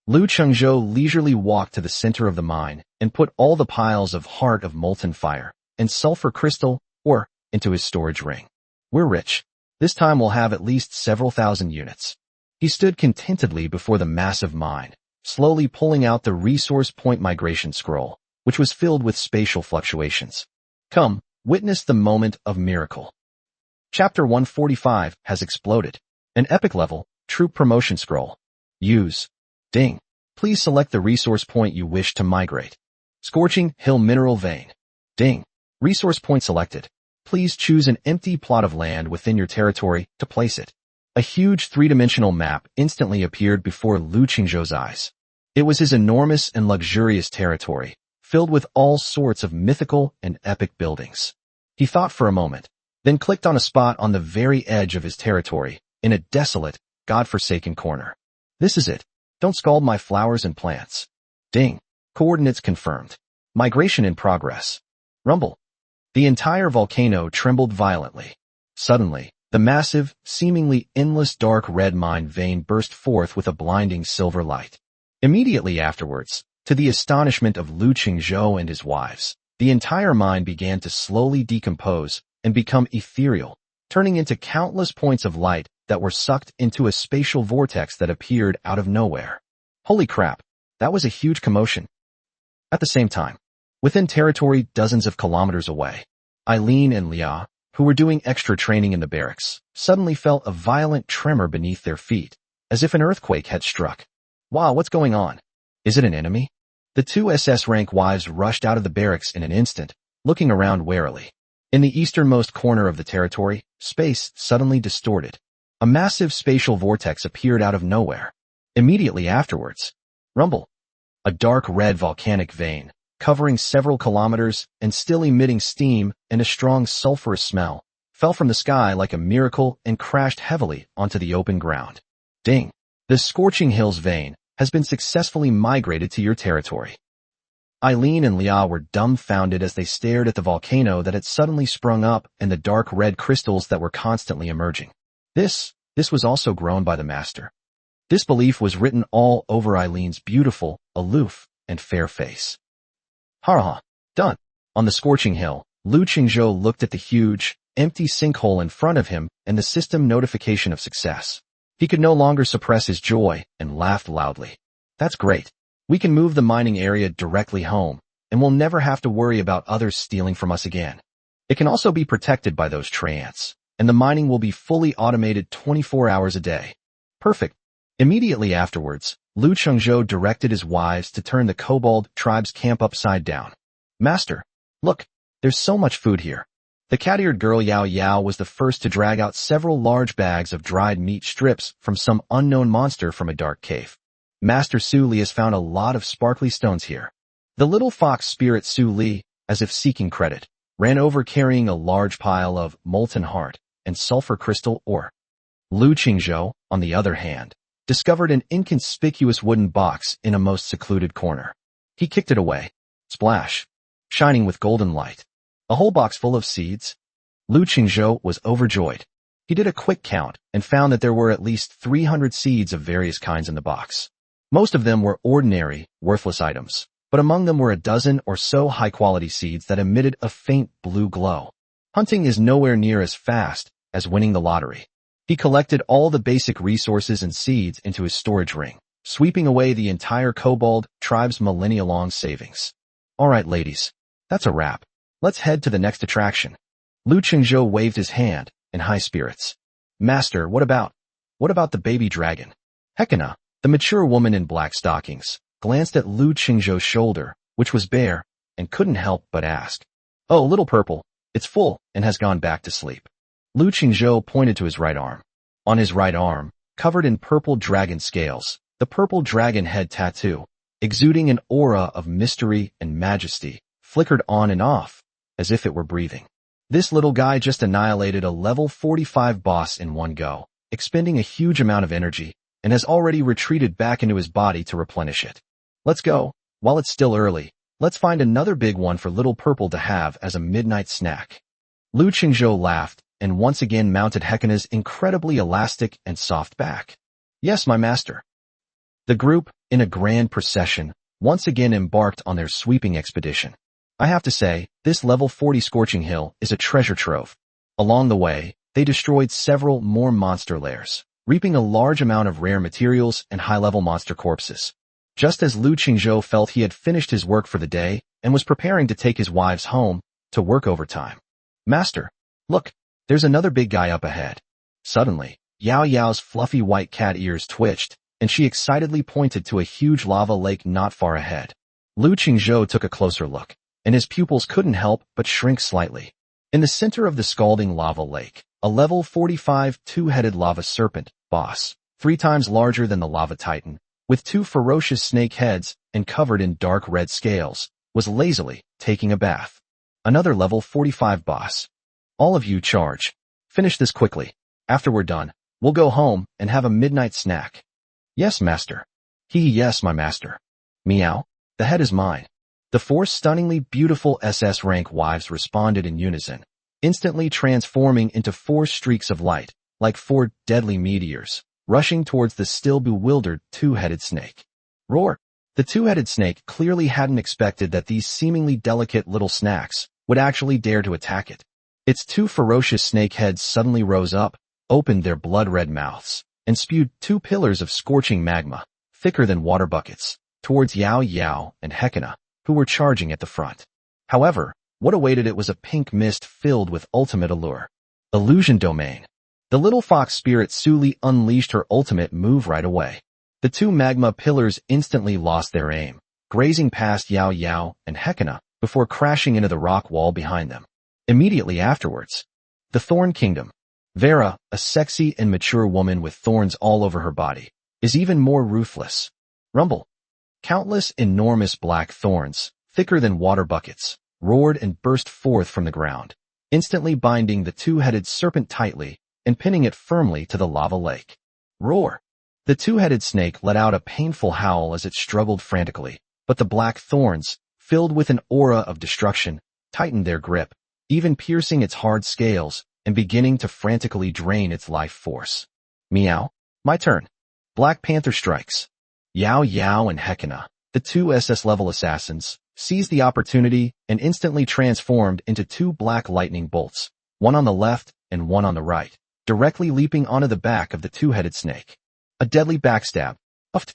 Lu Qingzhou leisurely walked to the center of the mine and put all the piles of heart of molten fire and sulfur crystal ore into his storage ring. We're rich. This time we'll have at least several thousand units. He stood contentedly before the massive mine, slowly pulling out the resource point migration scroll, which was filled with spatial fluctuations. Come, witness the moment of miracle. Chapter 145 has exploded. An epic level, troop promotion scroll. Use. Ding. Please select the resource point you wish to migrate. Scorching Hill Mineral Vein. Ding. Resource point selected. Please choose an empty plot of land within your territory to place it. A huge three-dimensional map instantly appeared before Lu Qingzhou's eyes. It was his enormous and luxurious territory, filled with all sorts of mythical and epic buildings. He thought for a moment, then clicked on a spot on the very edge of his territory, in a desolate, godforsaken corner. This is it. Don't scald my flowers and plants. Ding. Coordinates confirmed. Migration in progress. Rumble. The entire volcano trembled violently. Suddenly, the massive, seemingly endless dark red mine vein burst forth with a blinding silver light. Immediately afterwards, to the astonishment of Lu Qingzhou and his wives, the entire mine began to slowly decompose and become ethereal, turning into countless points of light that were sucked into a spatial vortex that appeared out of nowhere. Holy crap, that was a huge commotion. At the same time, within territory dozens of kilometers away, Eileen and Lia, who were doing extra training in the barracks, suddenly felt a violent tremor beneath their feet, as if an earthquake had struck. Wow, what's going on? Is it an enemy? The two SS rank wives rushed out of the barracks in an instant, looking around warily. In the easternmost corner of the territory, space suddenly distorted. A massive spatial vortex appeared out of nowhere. Immediately afterwards, rumble. A dark red volcanic vein, covering several kilometers and still emitting steam and a strong sulfurous smell, fell from the sky like a miracle and crashed heavily onto the open ground. Ding! The Scorching Hills vein has been successfully migrated to your territory. Eileen and Lia were dumbfounded as they stared at the volcano that had suddenly sprung up and the dark red crystals that were constantly emerging. This was also grown by the master. Disbelief was written all over Eileen's beautiful, aloof, and fair face. Ha! Done. On the Scorching Hill, Lu Qingzhou looked at the huge, empty sinkhole in front of him and the system notification of success. He could no longer suppress his joy and laughed loudly. That's great. We can move the mining area directly home, and we'll never have to worry about others stealing from us again. It can also be protected by those treants, and the mining will be fully automated 24 hours a day. Perfect. Immediately afterwards, Lu Chengzhou directed his wives to turn the kobold tribe's camp upside down. Master, look, there's so much food here. The cat-eared girl Yao Yao was the first to drag out several large bags of dried meat strips from some unknown monster from a dark cave. Master Su Li has found a lot of sparkly stones here. The little fox spirit Su Li, as if seeking credit, ran over carrying a large pile of molten heart and sulfur crystal ore. Lu Qingzhou, on the other hand, discovered an inconspicuous wooden box in a most secluded corner. He kicked it away. Splash! Shining with golden light. A whole box full of seeds? Lu Qingzhou was overjoyed. He did a quick count and found that there were at least 300 seeds of various kinds in the box. Most of them were ordinary, worthless items, but among them were a dozen or so high-quality seeds that emitted a faint blue glow. Hunting is nowhere near as fast as winning the lottery. He collected all the basic resources and seeds into his storage ring, sweeping away the entire kobold tribe's millennia-long savings. All right, ladies, that's a wrap. Let's head to the next attraction. Lu Qingzhou waved his hand in high spirits. Master, what about the baby dragon? Hekina, the mature woman in black stockings, glanced at Lu Qingzhou's shoulder, which was bare, and couldn't help but ask. Oh, little purple, it's full and has gone back to sleep. Lu Qingzhou pointed to his right arm. On his right arm, covered in purple dragon scales, the purple dragon head tattoo, exuding an aura of mystery and majesty, flickered on and off, as if it were breathing. This little guy just annihilated a level 45 boss in one go, expending a huge amount of energy, and has already retreated back into his body to replenish it. Let's go. While it's still early, let's find another big one for little purple to have as a midnight snack. Lu Qingzhou laughed, and once again mounted Hekina's incredibly elastic and soft back. Yes, my master. The group, in a grand procession, once again embarked on their sweeping expedition. I have to say, this level 40 Scorching Hill is a treasure trove. Along the way, they destroyed several more monster lairs, reaping a large amount of rare materials and high-level monster corpses. Just as Lu Qingzhou felt he had finished his work for the day and was preparing to take his wives home to work overtime. Master, look, there's another big guy up ahead. Suddenly, Yao Yao's fluffy white cat ears twitched, and she excitedly pointed to a huge lava lake not far ahead. Lu Qingzhou took a closer look, and his pupils couldn't help but shrink slightly. In the center of the scalding lava lake, a level 45 two-headed lava serpent boss, 3 times larger than the lava titan, with 2 ferocious snake heads and covered in dark red scales, was lazily taking a bath. Another level 45 boss. All of you charge. Finish this quickly. After we're done, we'll go home and have a midnight snack. Yes, master. Yes, my master. Meow. The head is mine. The 4 stunningly beautiful SS rank wives responded in unison, instantly transforming into 4 streaks of light, like 4 deadly meteors, rushing towards the still bewildered 2-headed snake. Roar! The 2-headed snake clearly hadn't expected that these seemingly delicate little snacks would actually dare to attack it. Its 2 ferocious snake heads suddenly rose up, opened their blood-red mouths, and spewed 2 pillars of scorching magma, thicker than water buckets, towards Yao Yao and Hekina, who were charging at the front. However, what awaited it was a pink mist filled with ultimate allure. Illusion Domain. The little fox spirit Su Li unleashed her ultimate move right away. The 2 magma pillars instantly lost their aim, grazing past Yao Yao and Hekina before crashing into the rock wall behind them. Immediately afterwards, the Thorn Kingdom. Vera, a sexy and mature woman with thorns all over her body, is even more ruthless. Rumble. Countless enormous black thorns, thicker than water buckets, roared and burst forth from the ground, instantly binding the 2-headed serpent tightly and pinning it firmly to the lava lake. Roar! The 2-headed snake let out a painful howl as it struggled frantically, but the black thorns, filled with an aura of destruction, tightened their grip, even piercing its hard scales and beginning to frantically drain its life force. Meow. My turn. Black Panther strikes. Yao Yao and Hekina, the 2 SS-level assassins, seized the opportunity and instantly transformed into 2 black lightning bolts, one on the left and one on the right, directly leaping onto the back of the 2-headed snake. A deadly backstab. Uft.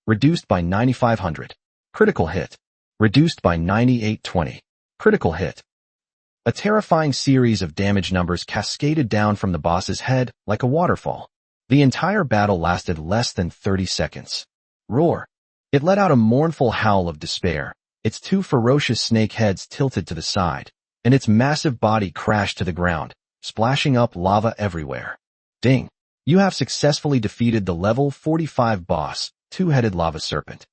Reduced by 9500. Critical hit. Reduced by 9820. Critical hit. A terrifying series of damage numbers cascaded down from the boss's head like a waterfall. The entire battle lasted less than 30 seconds. Roar! It let out a mournful howl of despair, its two ferocious snake heads tilted to the side, and its massive body crashed to the ground, splashing up lava everywhere. Ding! You have successfully defeated the level 45 boss, Two-Headed Lava Serpent.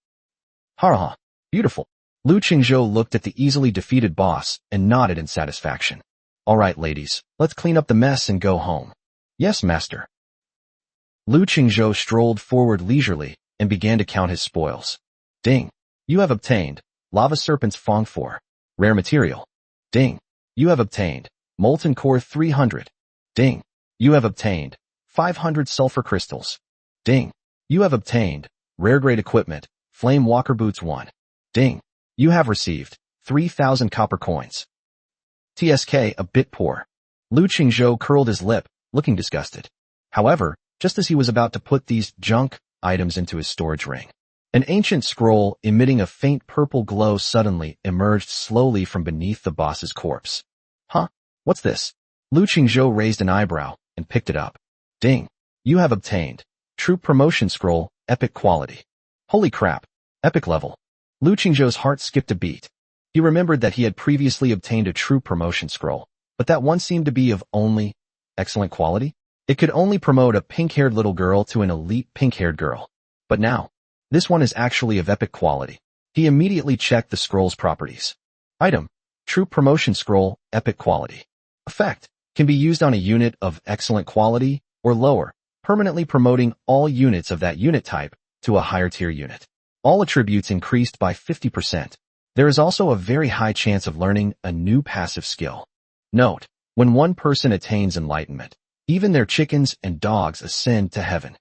Ha! Beautiful. Lu Qingzhou looked at the easily defeated boss and nodded in satisfaction. Alright ladies, let's clean up the mess and go home. Yes, master. Lu Qingzhou strolled forward leisurely and began to count his spoils. Ding! You have obtained Lava Serpent's Fong 4. Rare material. Ding! You have obtained Molten Core 300. Ding! You have obtained 500 Sulfur Crystals. Ding! You have obtained Rare Grade Equipment, Flame Walker Boots 1. Ding! You have received 3,000 copper coins. TSK a bit poor. Lu Qingzhou curled his lip, looking disgusted. However, just as he was about to put these junk items into his storage ring, an ancient scroll emitting a faint purple glow suddenly emerged slowly from beneath the boss's corpse. Huh? What's this? Lu Qingzhou raised an eyebrow and picked it up. Ding! You have obtained True Promotion Scroll, Epic Quality. Holy crap! Epic level. Lu Qingzhou's heart skipped a beat. He remembered that he had previously obtained a True Promotion Scroll, but that one seemed to be of only excellent quality. It could only promote a pink-haired little girl to an elite pink-haired girl. But now, this one is actually of epic quality. He immediately checked the scroll's properties. Item: True Promotion Scroll, Epic Quality. Effect: can be used on a unit of excellent quality or lower, permanently promoting all units of that unit type to a higher tier unit. All attributes increased by 50%. There is also a very high chance of learning a new passive skill. Note: when one person attains enlightenment, even their chickens and dogs ascend to heaven.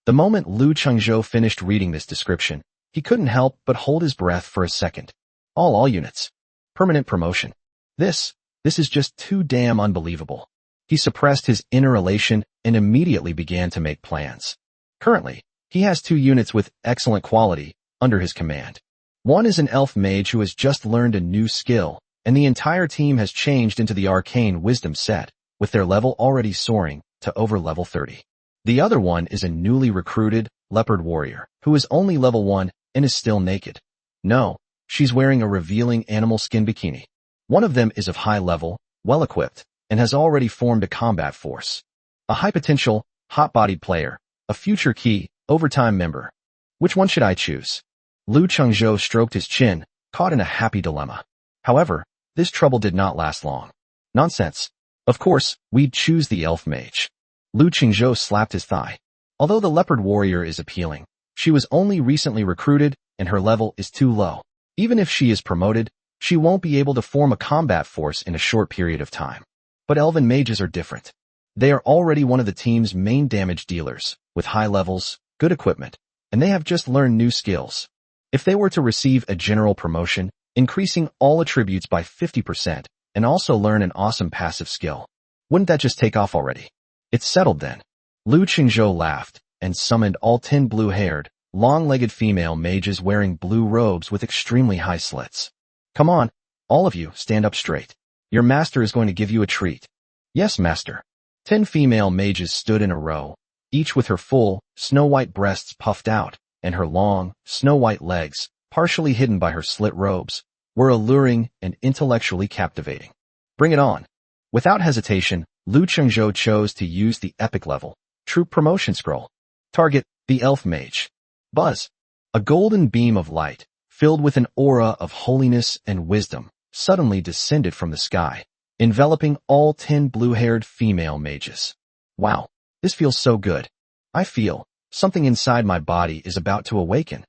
The moment Lu Qingzhou finished reading this description, he couldn't help but hold his breath for a second. All units. Permanent promotion. This is just too damn unbelievable. He suppressed his inner elation and immediately began to make plans. Currently, he has 2 units with excellent quality under his command. One is an elf mage who has just learned a new skill, and the entire team has changed into the Arcane Wisdom set, with their level already soaring to over level 30. The other one is a newly recruited leopard warrior, who is only level 1 and is still naked. No, she's wearing a revealing animal skin bikini. One of them is of high level, well-equipped, and has already formed a combat force. A high-potential, hot-bodied player, a future key, overtime member. Which one should I choose? Lu Qingzhou stroked his chin, caught in a happy dilemma. However, this trouble did not last long. Nonsense. Of course, we'd choose the elf mage. Lu Qingzhou slapped his thigh. Although the leopard warrior is appealing, she was only recently recruited and her level is too low. Even if she is promoted, she won't be able to form a combat force in a short period of time. But elven mages are different. They are already one of the team's main damage dealers, with high levels, good equipment, and they have just learned new skills. If they were to receive a general promotion, increasing all attributes by 50%, and also learn an awesome passive skill, wouldn't that just take off already? It's settled then. Lu Qingzhou laughed and summoned all 10 blue-haired, long-legged female mages wearing blue robes with extremely high slits. Come on, all of you, stand up straight. Your master is going to give you a treat. Yes, master. 10 female mages stood in a row, each with her full, snow-white breasts puffed out, and her long, snow-white legs, partially hidden by her slit robes, were alluring and intellectually captivating. Bring it on. Without hesitation, Lu Qingzhou chose to use the epic level True Promotion Scroll. Target: the elf mage. Buzz. A golden beam of light, filled with an aura of holiness and wisdom, suddenly descended from the sky, enveloping all 10 blue-haired female mages. Wow, this feels so good. I feel something inside my body is about to awaken.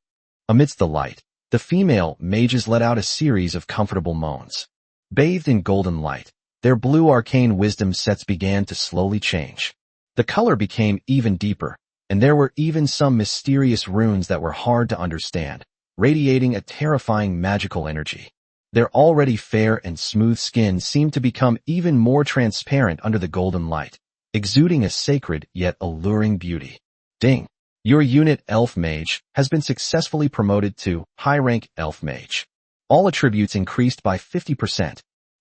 Amidst the light, the female mages let out a series of comfortable moans. Bathed in golden light, their blue arcane wisdom sets began to slowly change. The color became even deeper, and there were even some mysterious runes that were hard to understand, radiating a terrifying magical energy. Their already fair and smooth skin seemed to become even more transparent under the golden light, exuding a sacred yet alluring beauty. Ding! Your unit Elf Mage has been successfully promoted to high-rank Elf Mage. All attributes increased by 50%.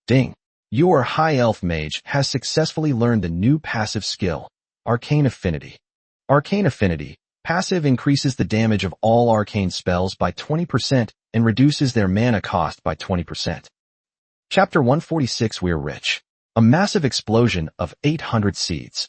Ding! Your High Elf Mage has successfully learned the new passive skill, Arcane Affinity. Arcane Affinity, passive increases the damage of all arcane spells by 20% and reduces their mana cost by 20%. Chapter 146 We're Rich. A massive explosion of 800 seeds.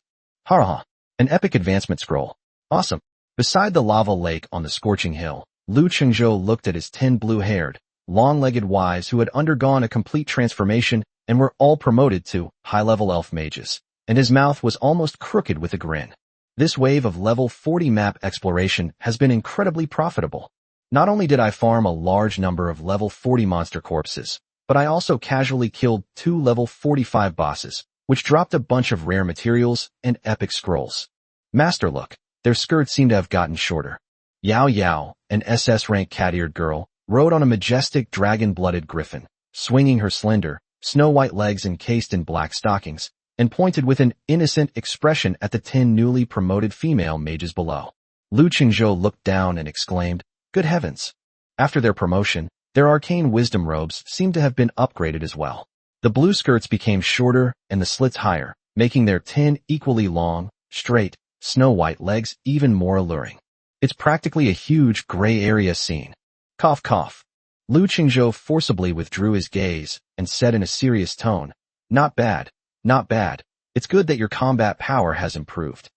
Haraha. An epic advancement scroll. Awesome. Beside the lava lake on the scorching hill, Lu Chengzhou looked at his 10 blue-haired, long-legged wives who had undergone a complete transformation and were all promoted to high-level elf mages, and his mouth was almost crooked with a grin. This wave of level 40 map exploration has been incredibly profitable. Not only did I farm a large number of level 40 monster corpses, but I also casually killed 2 level 45 bosses, which dropped a bunch of rare materials and epic scrolls. Master, look, their skirts seem to have gotten shorter. Yao Yao, an SS rank cat-eared girl, rode on a majestic dragon-blooded griffin, swinging her slender, snow-white legs encased in black stockings, and pointed with an innocent expression at the 10 newly promoted female mages below. Lu Qingzhou looked down and exclaimed, "Good heavens!" After their promotion, their arcane wisdom robes seemed to have been upgraded as well. The blue skirts became shorter and the slits higher, making their 10 equally long, straight, snow-white legs even more alluring. It's practically a huge gray area scene. Cough cough. Lu Qingzhou forcibly withdrew his gaze and said in a serious tone, "Not bad, not bad. It's good that your combat power has improved.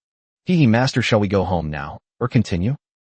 Hee master, shall we go home now, or continue?"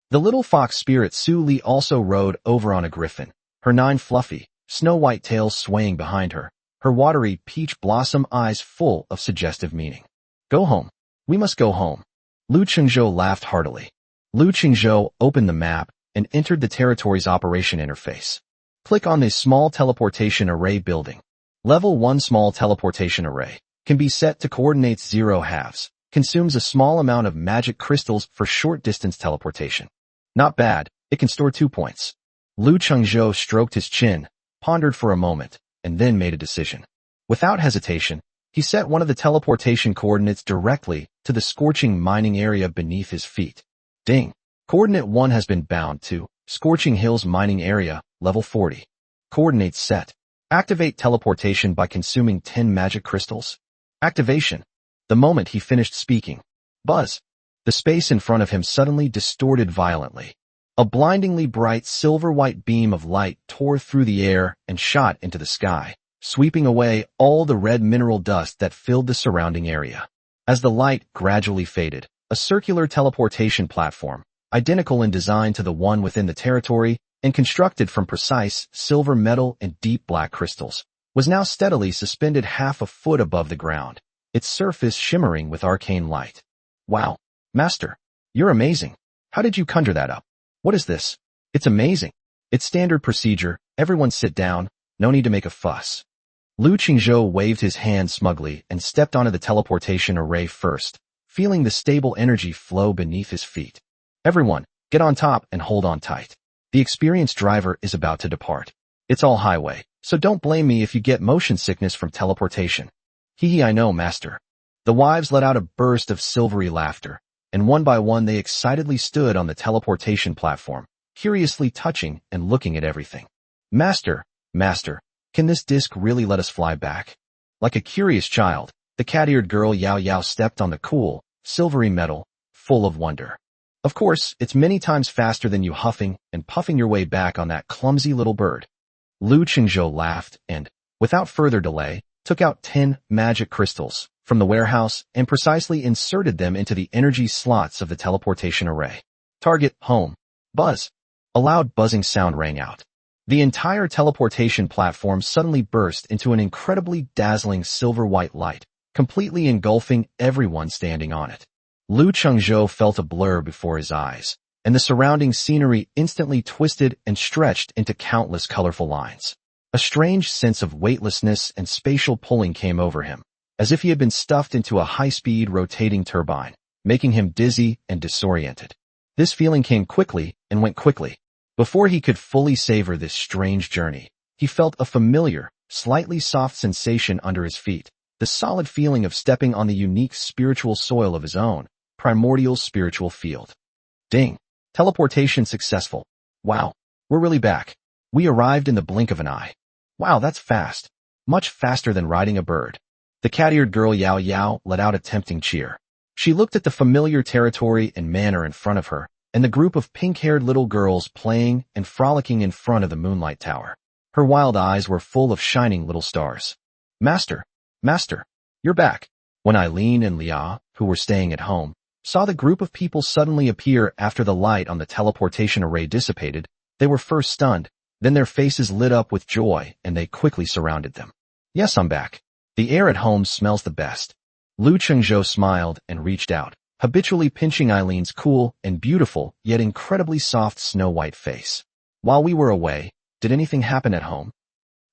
The little fox spirit Su Li also rode over on a griffin, her 9 fluffy, snow-white tails swaying behind her, her watery peach blossom eyes full of suggestive meaning. "Go home. We must go home." Lu Qingzhou laughed heartily. Lu Qingzhou opened the map and entered the territory's operation interface. Click on the small teleportation array building. Level 1 small teleportation array can be set to coordinates 0 halves, consumes a small amount of magic crystals for short distance teleportation. Not bad, it can store 2 points. Lu Qingzhou stroked his chin, pondered for a moment, and then made a decision. Without hesitation, he set one of the teleportation coordinates directly to the scorching mining area beneath his feet. Ding! Coordinate 1 has been bound to Scorching Hills Mining Area, level 40. Coordinates set. Activate teleportation by consuming 10 magic crystals. Activation. The moment he finished speaking, buzz! The space in front of him suddenly distorted violently. A blindingly bright silver-white beam of light tore through the air and shot into the sky, sweeping away all the red mineral dust that filled the surrounding area. As the light gradually faded, a circular teleportation platform, identical in design to the one within the territory and constructed from precise silver metal and deep black crystals, was now steadily suspended half a foot above the ground, its surface shimmering with arcane light. "Wow, Master, you're amazing. How did you conjure that up? What is this?" "It's amazing. It's standard procedure. Everyone sit down. No need to make a fuss." Lu Qingzhou waved his hand smugly and stepped onto the teleportation array first, feeling the stable energy flow beneath his feet. "Everyone, get on top and hold on tight. The experienced driver is about to depart. It's all highway, so don't blame me if you get motion sickness from teleportation." "Hee, I know, Master." The wives let out a burst of silvery laughter, and one by one they excitedly stood on the teleportation platform, curiously touching and looking at everything. Master, can this disc really let us fly back?" Like a curious child, the cat-eared girl Yao Yao stepped on the cool, silvery metal, full of wonder. "Of course, it's many times faster than you huffing and puffing your way back on that clumsy little bird." Lu Qingzhou laughed and, without further delay, took out 10 magic crystals from the warehouse and precisely inserted them into the energy slots of the teleportation array. "Target, home." Buzz! A loud buzzing sound rang out. The entire teleportation platform suddenly burst into an incredibly dazzling silver-white light, completely engulfing everyone standing on it. Lu Qingzhou felt a blur before his eyes, and the surrounding scenery instantly twisted and stretched into countless colorful lines. A strange sense of weightlessness and spatial pulling came over him, as if he had been stuffed into a high-speed rotating turbine, making him dizzy and disoriented. This feeling came quickly and went quickly. Before he could fully savor this strange journey, he felt a familiar, slightly soft sensation under his feet, the solid feeling of stepping on the unique spiritual soil of his own, primordial spiritual field. Ding! Teleportation successful. Wow, we're really back. We arrived in the blink of an eye. Wow, that's fast. much faster than riding a bird. The cat-eared girl Yao Yao let out a tempting cheer. She looked at the familiar territory and manor in front of her, and the group of pink-haired little girls playing and frolicking in front of the moonlight tower. Her wild eyes were full of shining little stars. Master, Master, you're back. When Eileen and Lia, who were staying at home, saw the group of people suddenly appear after the light on the teleportation array dissipated, they were first stunned, then their faces lit up with joy and they quickly surrounded them. Yes, I'm back. The air at home smells the best. Lu Chengzhou smiled and reached out, habitually pinching Eileen's cool and beautiful yet incredibly soft snow-white face. While we were away, did anything happen at home?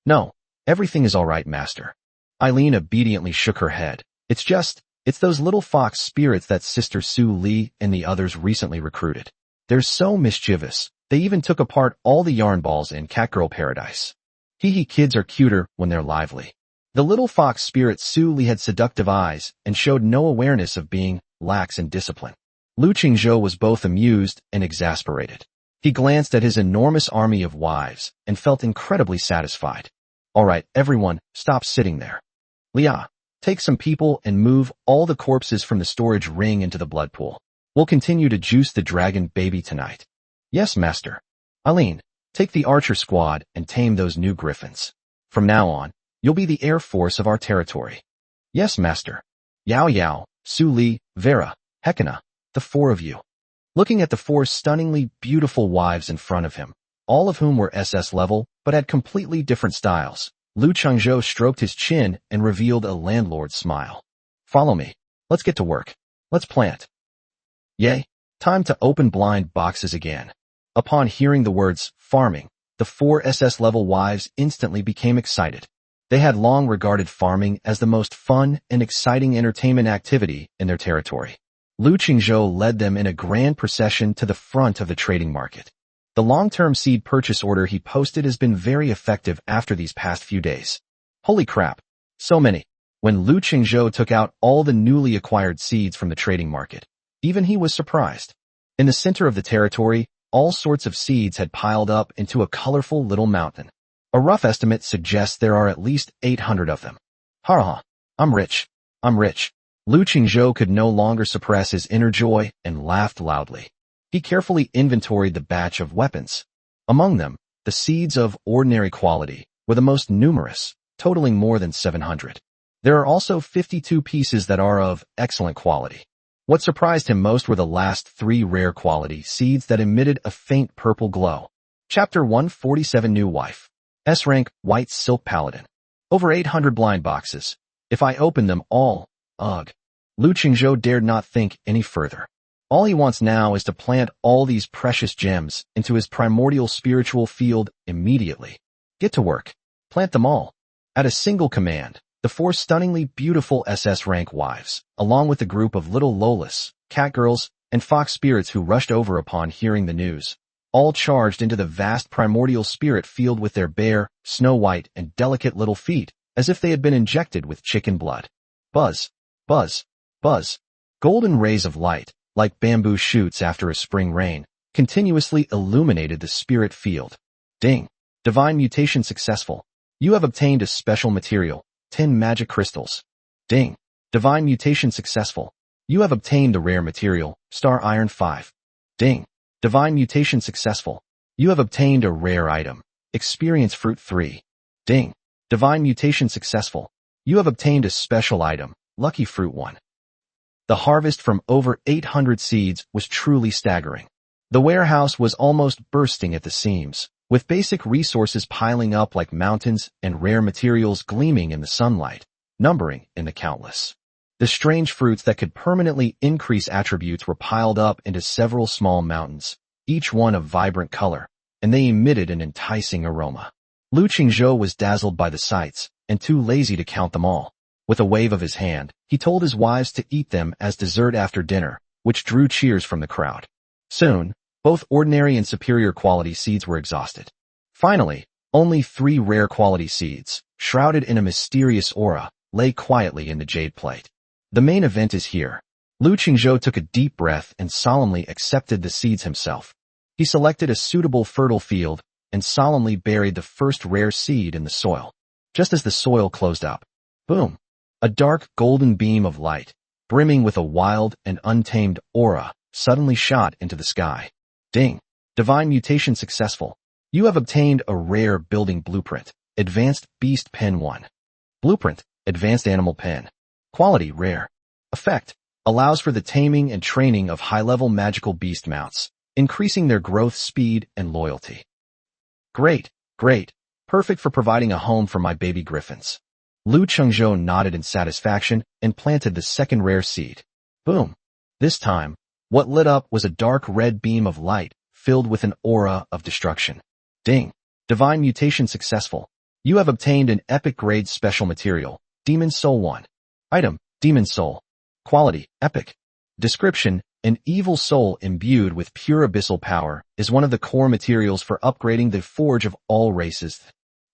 No, everything is all right, Master. Eileen obediently shook her head. It's those little fox spirits that Sister Su Li and the others recently recruited. They're so mischievous. They even took apart all the yarn balls in Catgirl Paradise. Hee kids are cuter when they're lively. The little fox spirit Su Li had seductive eyes and showed no awareness of being lax in discipline. Lu Qingzhou was both amused and exasperated. He glanced at his enormous army of wives and felt incredibly satisfied. All right, everyone, stop sitting there. Lia, take some people and move all the corpses from the storage ring into the blood pool. We'll continue to juice the dragon baby tonight. Yes, Master. Eileen, take the archer squad and tame those new griffins. From now on, you'll be the air force of our territory. Yes, Master. Yao Yao, Su Li, Vera, Hekina, the four of you. Looking at the four stunningly beautiful wives in front of him, all of whom were SS level but had completely different styles, Lu Chengzhou stroked his chin and revealed a landlord's smile. Follow me. Let's get to work. Let's plant. Yay, time to open blind boxes again. Upon hearing the words farming, the four SS level wives instantly became excited. They had long regarded farming as the most fun and exciting entertainment activity in their territory. Lu Qingzhou led them in a grand procession to the front of the trading market. The long-term seed purchase order he posted has been very effective after these past few days. Holy crap, so many. When Lu Qingzhou took out all the newly acquired seeds from the trading market, even he was surprised. In the center of the territory, all sorts of seeds had piled up into a colorful little mountain. A rough estimate suggests there are at least 800 of them. Ha! I'm rich. Lu Qingzhou could no longer suppress his inner joy and laughed loudly. He carefully inventoried the batch of weapons. Among them, the seeds of ordinary quality were the most numerous, totaling more than 700. There are also 52 pieces that are of excellent quality. What surprised him most were the last 3 rare quality seeds that emitted a faint purple glow. Chapter 147 New Wife. S-Rank White Silk Paladin. Over 800 blind boxes. If I open them all, ugh. Lu Qingzhou dared not think any further. All he wants now is to plant all these precious gems into his primordial spiritual field immediately. Get to work. Plant them all. At a single command, the 4 stunningly beautiful SS rank wives, along with a group of little Lolas, catgirls, and fox spirits who rushed over upon hearing the news, all charged into the vast primordial spirit field with their bare, snow-white, and delicate little feet, as if they had been injected with chicken blood. Buzz, buzz, buzz. Golden rays of light, like bamboo shoots after a spring rain, continuously illuminated the spirit field. Ding! Divine mutation successful. You have obtained a special material, 10 magic crystals. Ding! Divine mutation successful. You have obtained the rare material, Star Iron 5. Ding! Divine mutation successful. You have obtained a rare item, Experience Fruit 3. Ding! Divine mutation successful. You have obtained a special item, Lucky Fruit 1. The harvest from over 800 seeds was truly staggering. The warehouse was almost bursting at the seams, with basic resources piling up like mountains and rare materials gleaming in the sunlight, numbering in the countless. The strange fruits that could permanently increase attributes were piled up into several small mountains, each one of vibrant color, and they emitted an enticing aroma. Lu Qingzhou was dazzled by the sights, and too lazy to count them all. With a wave of his hand, he told his wives to eat them as dessert after dinner, which drew cheers from the crowd. Soon, both ordinary and superior quality seeds were exhausted. Finally, only 3 rare quality seeds, shrouded in a mysterious aura, lay quietly in the jade plate. The main event is here. Lu Qingzhou took a deep breath and solemnly accepted the seeds himself. He selected a suitable fertile field and solemnly buried the first rare seed in the soil. Just as the soil closed up, boom, a dark golden beam of light, brimming with a wild and untamed aura, suddenly shot into the sky. Ding! Divine mutation successful. You have obtained a rare building blueprint. Advanced Beast Pen 1. Blueprint, Advanced Animal Pen. Quality, rare. Effect, allows for the taming and training of high-level magical beast mounts, increasing their growth speed and loyalty. Great, great. Perfect for providing a home for my baby griffins. Lu Chengzhou nodded in satisfaction and planted the second rare seed. Boom. This time, what lit up was a dark red beam of light filled with an aura of destruction. Ding. Divine mutation successful. You have obtained an epic grade special material, Demon Soul 1. Item, Demon Soul. Quality, epic. Description, an evil soul imbued with pure abyssal power is one of the core materials for upgrading the forge of all races.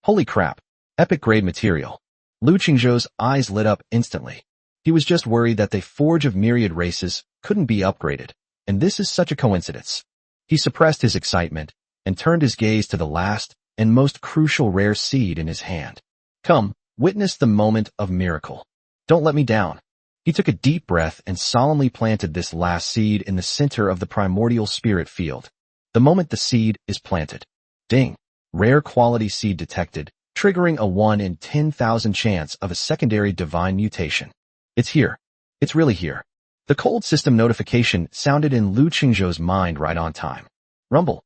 Holy crap. Epic grade material. Lu Qingzhou's eyes lit up instantly. He was just worried that the forge of myriad races couldn't be upgraded, and this is such a coincidence. He suppressed his excitement and turned his gaze to the last and most crucial rare seed in his hand. Come, witness the moment of miracle. Don't let me down. He took a deep breath and solemnly planted this last seed in the center of the primordial spirit field. The moment the seed is planted. Ding. Rare quality seed detected, triggering a 1 in 10,000 chance of a secondary divine mutation. It's here. It's really here. The cold system notification sounded in Lu Qingzhou's mind right on time. Rumble.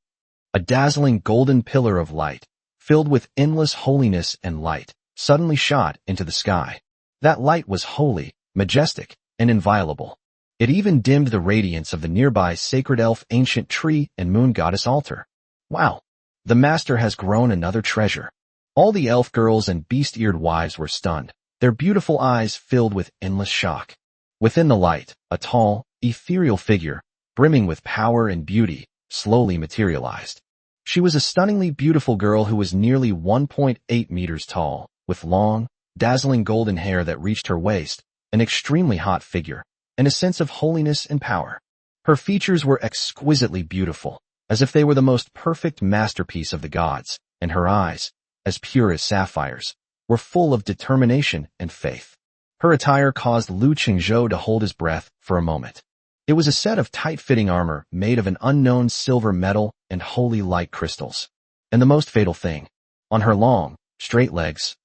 A dazzling golden pillar of light, filled with endless holiness and light, suddenly shot into the sky. That light was holy, majestic, and inviolable. It even dimmed the radiance of the nearby sacred elf ancient tree and moon goddess altar. Wow! The master has grown another treasure. All the elf girls and beast-eared wives were stunned, their beautiful eyes filled with endless shock. Within the light, a tall, ethereal figure, brimming with power and beauty, slowly materialized. She was a stunningly beautiful girl who was nearly 1.8 meters tall, with long, dazzling golden hair that reached her waist, an extremely hot figure, and a sense of holiness and power. Her features were exquisitely beautiful, as if they were the most perfect masterpiece of the gods, and her eyes, as pure as sapphires, were full of determination and faith. Her attire caused Lu Qingzhou to hold his breath for a moment. It was a set of tight-fitting armor made of an unknown silver metal and holy light crystals. And the most fatal thing, on her long, straight legs,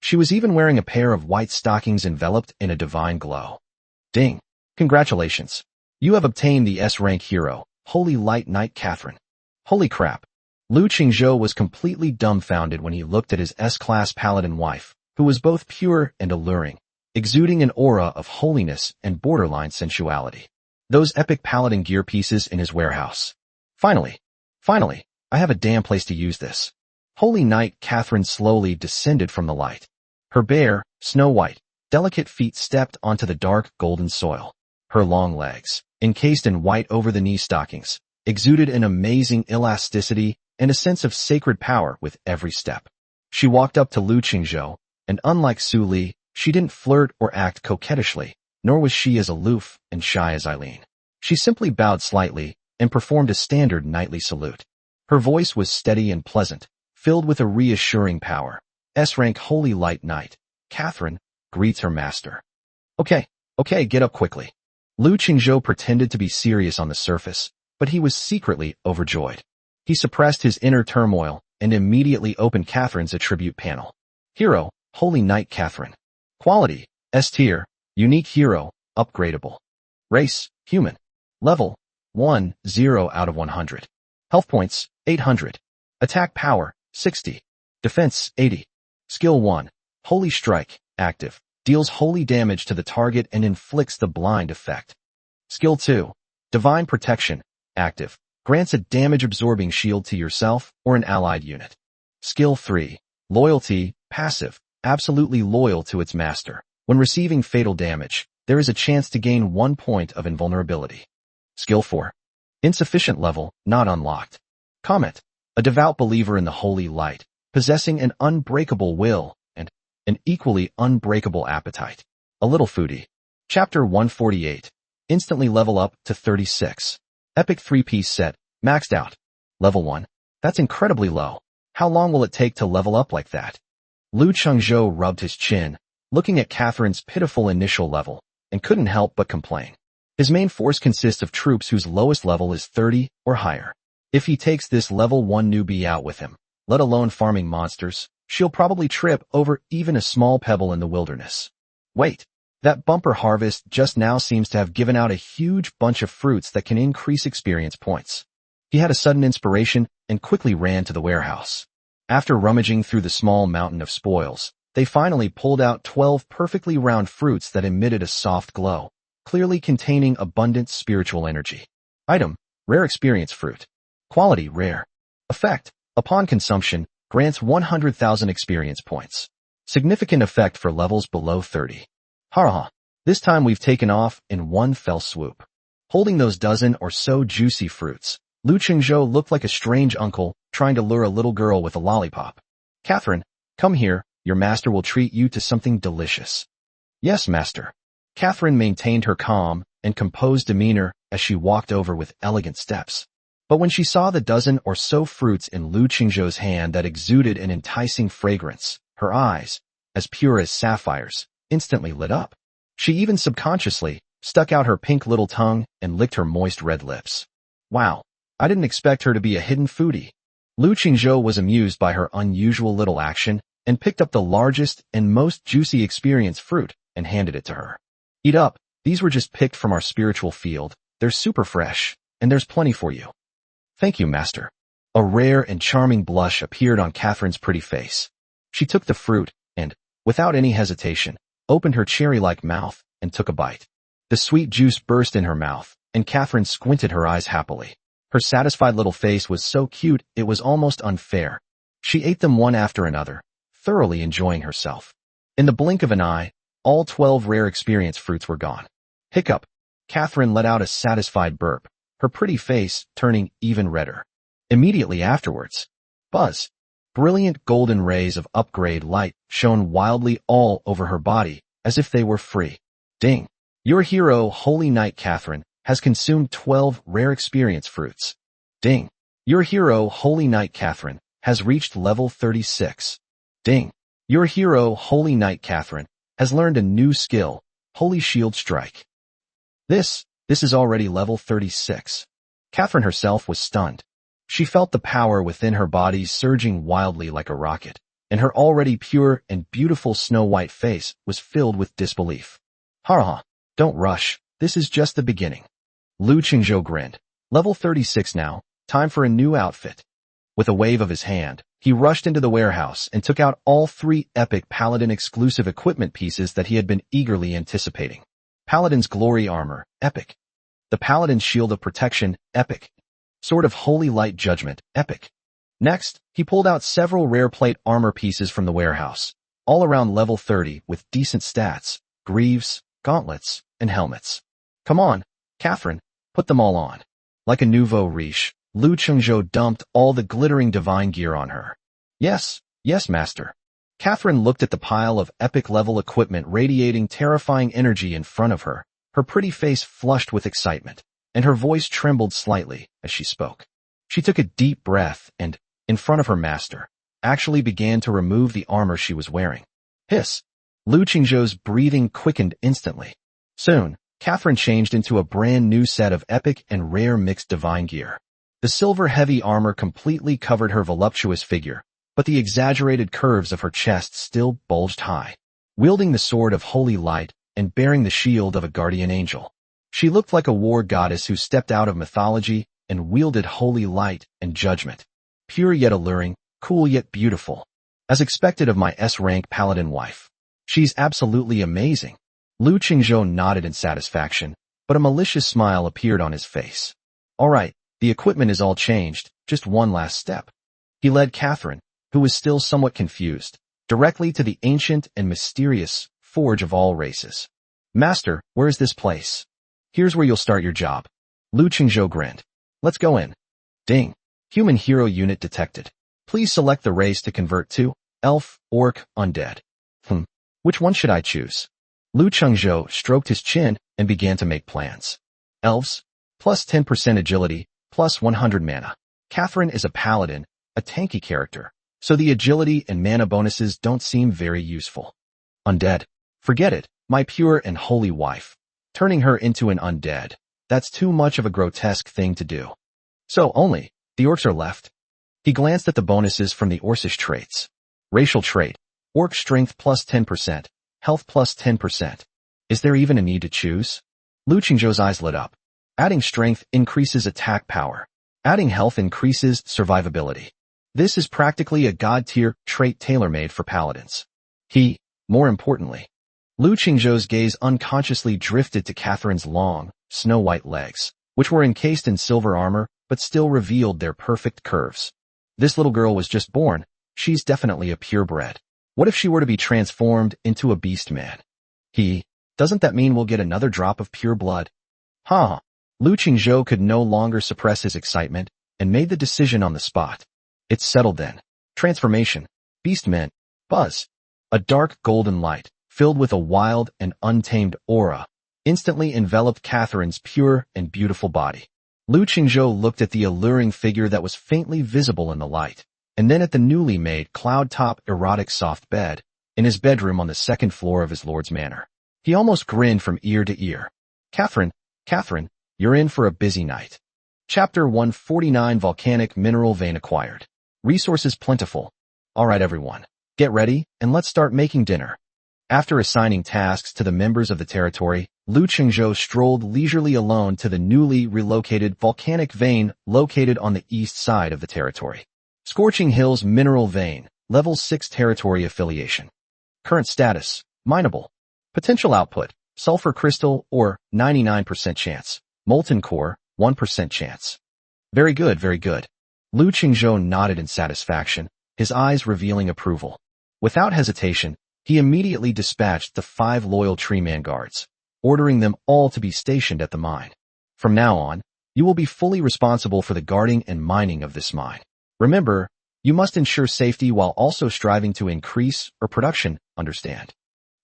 she was even wearing a pair of white stockings enveloped in a divine glow. Ding! Congratulations! You have obtained the S-rank hero, Holy Light Knight Catherine. Holy crap! Lu Qingzhou was completely dumbfounded when he looked at his S-class paladin wife, who was both pure and alluring, exuding an aura of holiness and borderline sensuality. Those epic paladin gear pieces in his warehouse. Finally, I have a damn place to use this. Holy Knight Catherine slowly descended from the light. Her bare, snow-white, delicate feet stepped onto the dark golden soil. Her long legs, encased in white over-the-knee stockings, exuded an amazing elasticity and a sense of sacred power with every step. She walked up to Lu Qingzhou, and unlike Su Li, she didn't flirt or act coquettishly, nor was she as aloof and shy as Eileen. She simply bowed slightly and performed a standard knightly salute. Her voice was steady and pleasant, filled with a reassuring power. S-rank Holy Light Knight, Catherine, greets her master. Okay, get up quickly. Lu Qingzhou pretended to be serious on the surface, but he was secretly overjoyed. He suppressed his inner turmoil and immediately opened Catherine's attribute panel. Hero, Holy Knight Catherine. Quality, S-tier, unique hero, upgradable. Race, human. Level, 1, 0 out of 100. Health points, 800. Attack power, 60. Defense, 80. Skill 1, Holy Strike, active. Deals holy damage to the target and inflicts the blind effect. Skill 2, Divine Protection, active. Grants a damage-absorbing shield to yourself or an allied unit. Skill 3, Loyalty, passive. Absolutely loyal to its master. When receiving fatal damage, there is a chance to gain 1 point of invulnerability. Skill 4, Insufficient level, not unlocked. Comment, a devout believer in the holy light, possessing an unbreakable will and an equally unbreakable appetite. A little foodie. Chapter 148. Instantly level up to 36. Epic 3-piece set, maxed out. Level 1. That's incredibly low. How long will it take to level up like that? Lu Chengzhou rubbed his chin, looking at Catherine's pitiful initial level, and couldn't help but complain. His main force consists of troops whose lowest level is 30 or higher. If he takes this level 1 newbie out with him, let alone farming monsters, she'll probably trip over even a small pebble in the wilderness. Wait, that bumper harvest just now seems to have given out a huge bunch of fruits that can increase experience points. He had a sudden inspiration and quickly ran to the warehouse. After rummaging through the small mountain of spoils, they finally pulled out 12 perfectly round fruits that emitted a soft glow, clearly containing abundant spiritual energy. Item: rare experience fruit. Quality: rare. Effect: upon consumption, grants 100,000 experience points. Significant effect for levels below 30. Haha, this time we've taken off in one fell swoop. Holding those dozen or so juicy fruits, Lu Chengzhou looked like a strange uncle trying to lure a little girl with a lollipop. Catherine, come here, your master will treat you to something delicious. Yes, master. Catherine maintained her calm and composed demeanor as she walked over with elegant steps. But when she saw the dozen or so fruits in Lu Chengzhou's hand that exuded an enticing fragrance, her eyes, as pure as sapphires, instantly lit up. She even subconsciously stuck out her pink little tongue and licked her moist red lips. Wow, I didn't expect her to be a hidden foodie. Lu Chengzhou was amused by her unusual little action and picked up the largest and most juicy experience fruit and handed it to her. Eat up, these were just picked from our spiritual field, they're super fresh, and there's plenty for you. Thank you, master. A rare and charming blush appeared on Catherine's pretty face. She took the fruit and, without any hesitation, opened her cherry-like mouth and took a bite. The sweet juice burst in her mouth, and Catherine squinted her eyes happily. Her satisfied little face was so cute it was almost unfair. She ate them one after another, thoroughly enjoying herself. In the blink of an eye, all 12 rare experience fruits were gone. Hiccup. Catherine let out a satisfied burp, her pretty face turning even redder. Immediately afterwards, buzz. Brilliant golden rays of upgrade light shone wildly all over her body as if they were free. Ding. Your hero, Holy Knight Catherine, has consumed 12 rare experience fruits. Ding. Your hero, Holy Knight Catherine, has reached level 36. Ding. Your hero, Holy Knight Catherine, has learned a new skill, Holy Shield Strike. This is already level 36. Catherine herself was stunned. She felt the power within her body surging wildly like a rocket, and her already pure and beautiful snow-white face was filled with disbelief. Ha, don't rush, this is just the beginning. Lu Chengzhou grinned. Level 36 now, time for a new outfit. With a wave of his hand, he rushed into the warehouse and took out all 3 epic Paladin exclusive equipment pieces that he had been eagerly anticipating. Paladin's Glory Armor, epic. The Paladin's Shield of Protection, epic. Sword of Holy Light Judgment, epic. Next, he pulled out several rare plate armor pieces from the warehouse, all around level 30 with decent stats, greaves, gauntlets, and helmets. Come on, Catherine, put them all on. Like a nouveau riche, Lu Chengzhou dumped all the glittering divine gear on her. Yes, master. Catherine looked at the pile of epic-level equipment radiating terrifying energy in front of her, her pretty face flushed with excitement, and her voice trembled slightly as she spoke. She took a deep breath and, in front of her master, actually began to remove the armor she was wearing. Hiss! Lu Chengzhou's breathing quickened instantly. Soon, Catherine changed into a brand new set of epic and rare mixed divine gear. The silver-heavy armor completely covered her voluptuous figure, but the exaggerated curves of her chest still bulged high. Wielding the sword of holy light and bearing the shield of a guardian angel, she looked like a war goddess who stepped out of mythology and wielded holy light and judgment. Pure yet alluring, cool yet beautiful. As expected of my S-rank paladin wife. She's absolutely amazing. Lu Chengzhou nodded in satisfaction, but a malicious smile appeared on his face. All right, the equipment is all changed, just one last step. He led Catherine, who was still somewhat confused, directly to the ancient and mysterious Forge of all races. Master, where is this place? Here's where you'll start your job. Lu Chengzhou grinned. Let's go in. Ding. Human hero unit detected. Please select the race to convert to. Elf, Orc, Undead. Which one should I choose? Lu Chengzhou stroked his chin and began to make plans. Elves, plus 10% agility, plus 100 mana. Catherine is a paladin, a tanky character, So the agility and mana bonuses don't seem very useful. Undead. Forget it, my pure and holy wife. Turning her into an undead. That's too much of a grotesque thing to do. So only, the orcs are left. He glanced at the bonuses from the Orcish traits. Racial trait. Orc strength plus 10%. Health plus 10%. Is there even a need to choose? Lu Qingzhou's eyes lit up. Adding strength increases attack power. Adding health increases survivability. This is practically a god-tier trait tailor-made for paladins. More importantly, Lu Qingzhou's gaze unconsciously drifted to Catherine's long, snow-white legs, which were encased in silver armor but still revealed their perfect curves. This little girl was just born. She's definitely a purebred. What if she were to be transformed into a beast man? Doesn't that mean we'll get another drop of pure blood? Lu Qingzhou could no longer suppress his excitement and made the decision on the spot. It's settled then. Transformation. Beastmen. Buzz. A dark golden light, filled with a wild and untamed aura, instantly enveloped Catherine's pure and beautiful body. Lu Qingzhou looked at the alluring figure that was faintly visible in the light, and then at the newly made cloud-top erotic soft bed in his bedroom on the second floor of his lord's manor. He almost grinned from ear to ear. Catherine, you're in for a busy night. Chapter 149 Volcanic Mineral Vein Acquired. Resources plentiful. Alright everyone, get ready and let's start making dinner. After assigning tasks to the members of the territory, Lu Qingzhou strolled leisurely alone to the newly relocated volcanic vein located on the east side of the territory. Scorching Hills Mineral Vein, Level 6 Territory Affiliation. Current status, mineable. Potential output, sulfur crystal or 99% chance. Molten core, 1% chance. Very good, very good. Lu Qingzhou nodded in satisfaction, his eyes revealing approval. Without hesitation, he immediately dispatched the 5 loyal tree man guards, ordering them all to be stationed at the mine. From now on, you will be fully responsible for the guarding and mining of this mine. Remember, you must ensure safety while also striving to increase production, understand?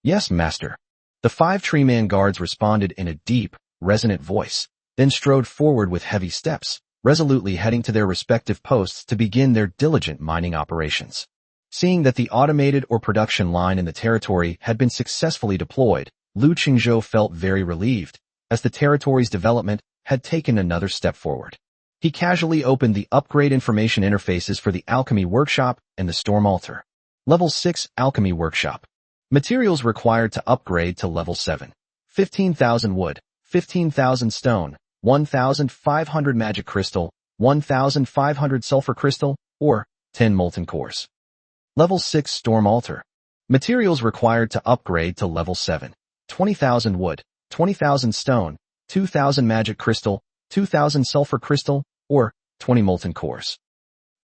Yes, master. The 5 tree man guards responded in a deep, resonant voice, then strode forward with heavy steps, resolutely heading to their respective posts to begin their diligent mining operations. Seeing that the automated production line in the territory had been successfully deployed, Lu Qingzhou felt very relieved, as the territory's development had taken another step forward. He casually opened the upgrade information interfaces for the Alchemy Workshop and the Storm Altar. Level 6 Alchemy Workshop. Materials required to upgrade to Level 7. 15,000 wood, 15,000 stone, 1,500 magic crystal, 1,500 sulfur crystal, or 10 molten cores. Level 6 Storm Altar. Materials required to upgrade to Level 7. 20,000 wood, 20,000 stone, 2,000 magic crystal, 2,000 sulfur crystal, or 20 molten cores.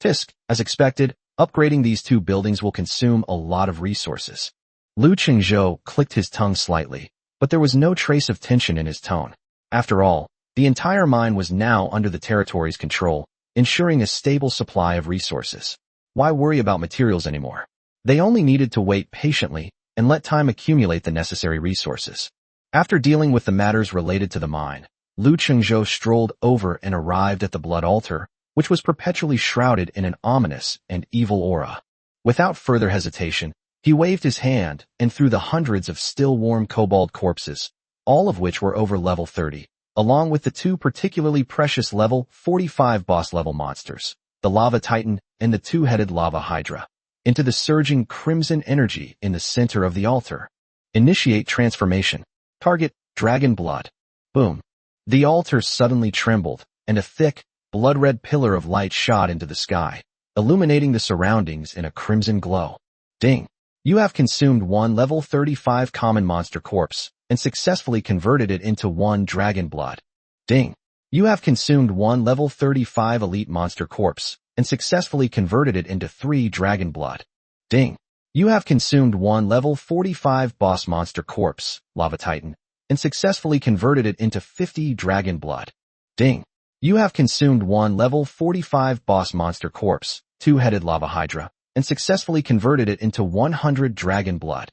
Tisk, as expected, upgrading these 2 buildings will consume a lot of resources. Lu Qingzhou clicked his tongue slightly, but there was no trace of tension in his tone. After all, the entire mine was now under the territory's control, ensuring a stable supply of resources. Why worry about materials anymore? They only needed to wait patiently and let time accumulate the necessary resources. After dealing with the matters related to the mine, Lu Qingzhou strolled over and arrived at the blood altar, which was perpetually shrouded in an ominous and evil aura. Without further hesitation, he waved his hand, and through the hundreds of still warm kobold corpses, all of which were over level 30, along with the 2 particularly precious level 45 boss-level monsters, the Lava Titan and the 2-headed Lava Hydra, into the surging crimson energy in the center of the altar. Initiate transformation. Target, dragon blood. Boom. The altar suddenly trembled, and a thick, blood-red pillar of light shot into the sky, illuminating the surroundings in a crimson glow. Ding. You have consumed 1 level 35 common monster corpse, and successfully converted it into 1 dragon blood. Ding. You have consumed 1 level 35 elite monster corpse, and successfully converted it into 3 dragon blood. Ding. You have consumed 1 level 45 boss monster corpse, Lava Titan, and successfully converted it into 50 dragon blood. Ding. You have consumed 1 level 45 boss monster corpse, 2-headed Lava Hydra, and successfully converted it into 100 dragon blood.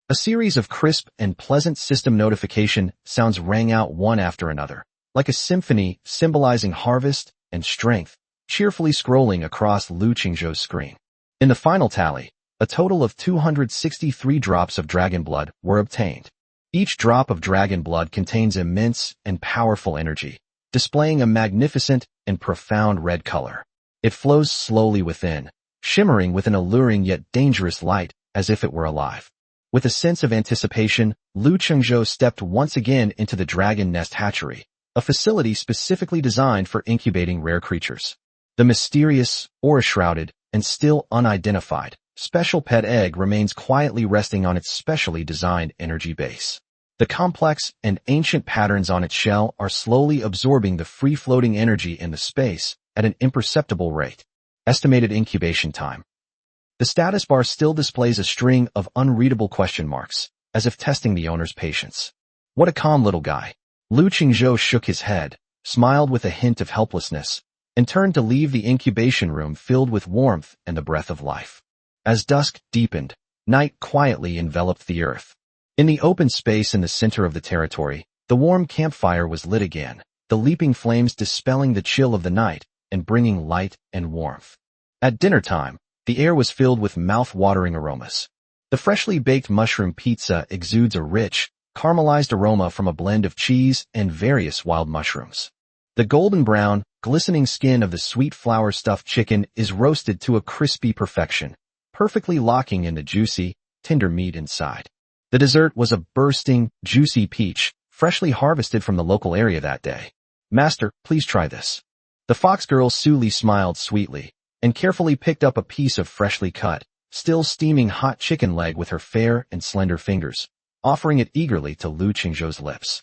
A series of crisp and pleasant system notification sounds rang out one after another, like a symphony symbolizing harvest and strength, cheerfully scrolling across Lu Qingzhou's screen. In the final tally, a total of 263 drops of dragon blood were obtained. Each drop of dragon blood contains immense and powerful energy, displaying a magnificent and profound red color. It flows slowly within, shimmering with an alluring yet dangerous light as if it were alive. With a sense of anticipation, Lu Chengzhou stepped once again into the Dragon Nest Hatchery, a facility specifically designed for incubating rare creatures. The mysterious, aura-shrouded, and still unidentified, special pet egg remains quietly resting on its specially designed energy base. The complex and ancient patterns on its shell are slowly absorbing the free-floating energy in the space at an imperceptible rate. Estimated incubation time. The status bar still displays a string of unreadable question marks, as if testing the owner's patience. What a calm little guy. Lu Qingzhou shook his head, smiled with a hint of helplessness, and turned to leave the incubation room filled with warmth and the breath of life. As dusk deepened, night quietly enveloped the earth. In the open space in the center of the territory, the warm campfire was lit again, the leaping flames dispelling the chill of the night and bringing light and warmth. At dinner time, the air was filled with mouth-watering aromas. The freshly baked mushroom pizza exudes a rich, caramelized aroma from a blend of cheese and various wild mushrooms. The golden brown, glistening skin of the sweet flour-stuffed chicken is roasted to a crispy perfection, perfectly locking in the juicy, tender meat inside. The dessert was a bursting, juicy peach, freshly harvested from the local area that day. Master, please try this. The fox girl Suli smiled sweetly, and carefully picked up a piece of freshly cut, still steaming hot chicken leg with her fair and slender fingers, offering it eagerly to Lu Qingzhou's lips.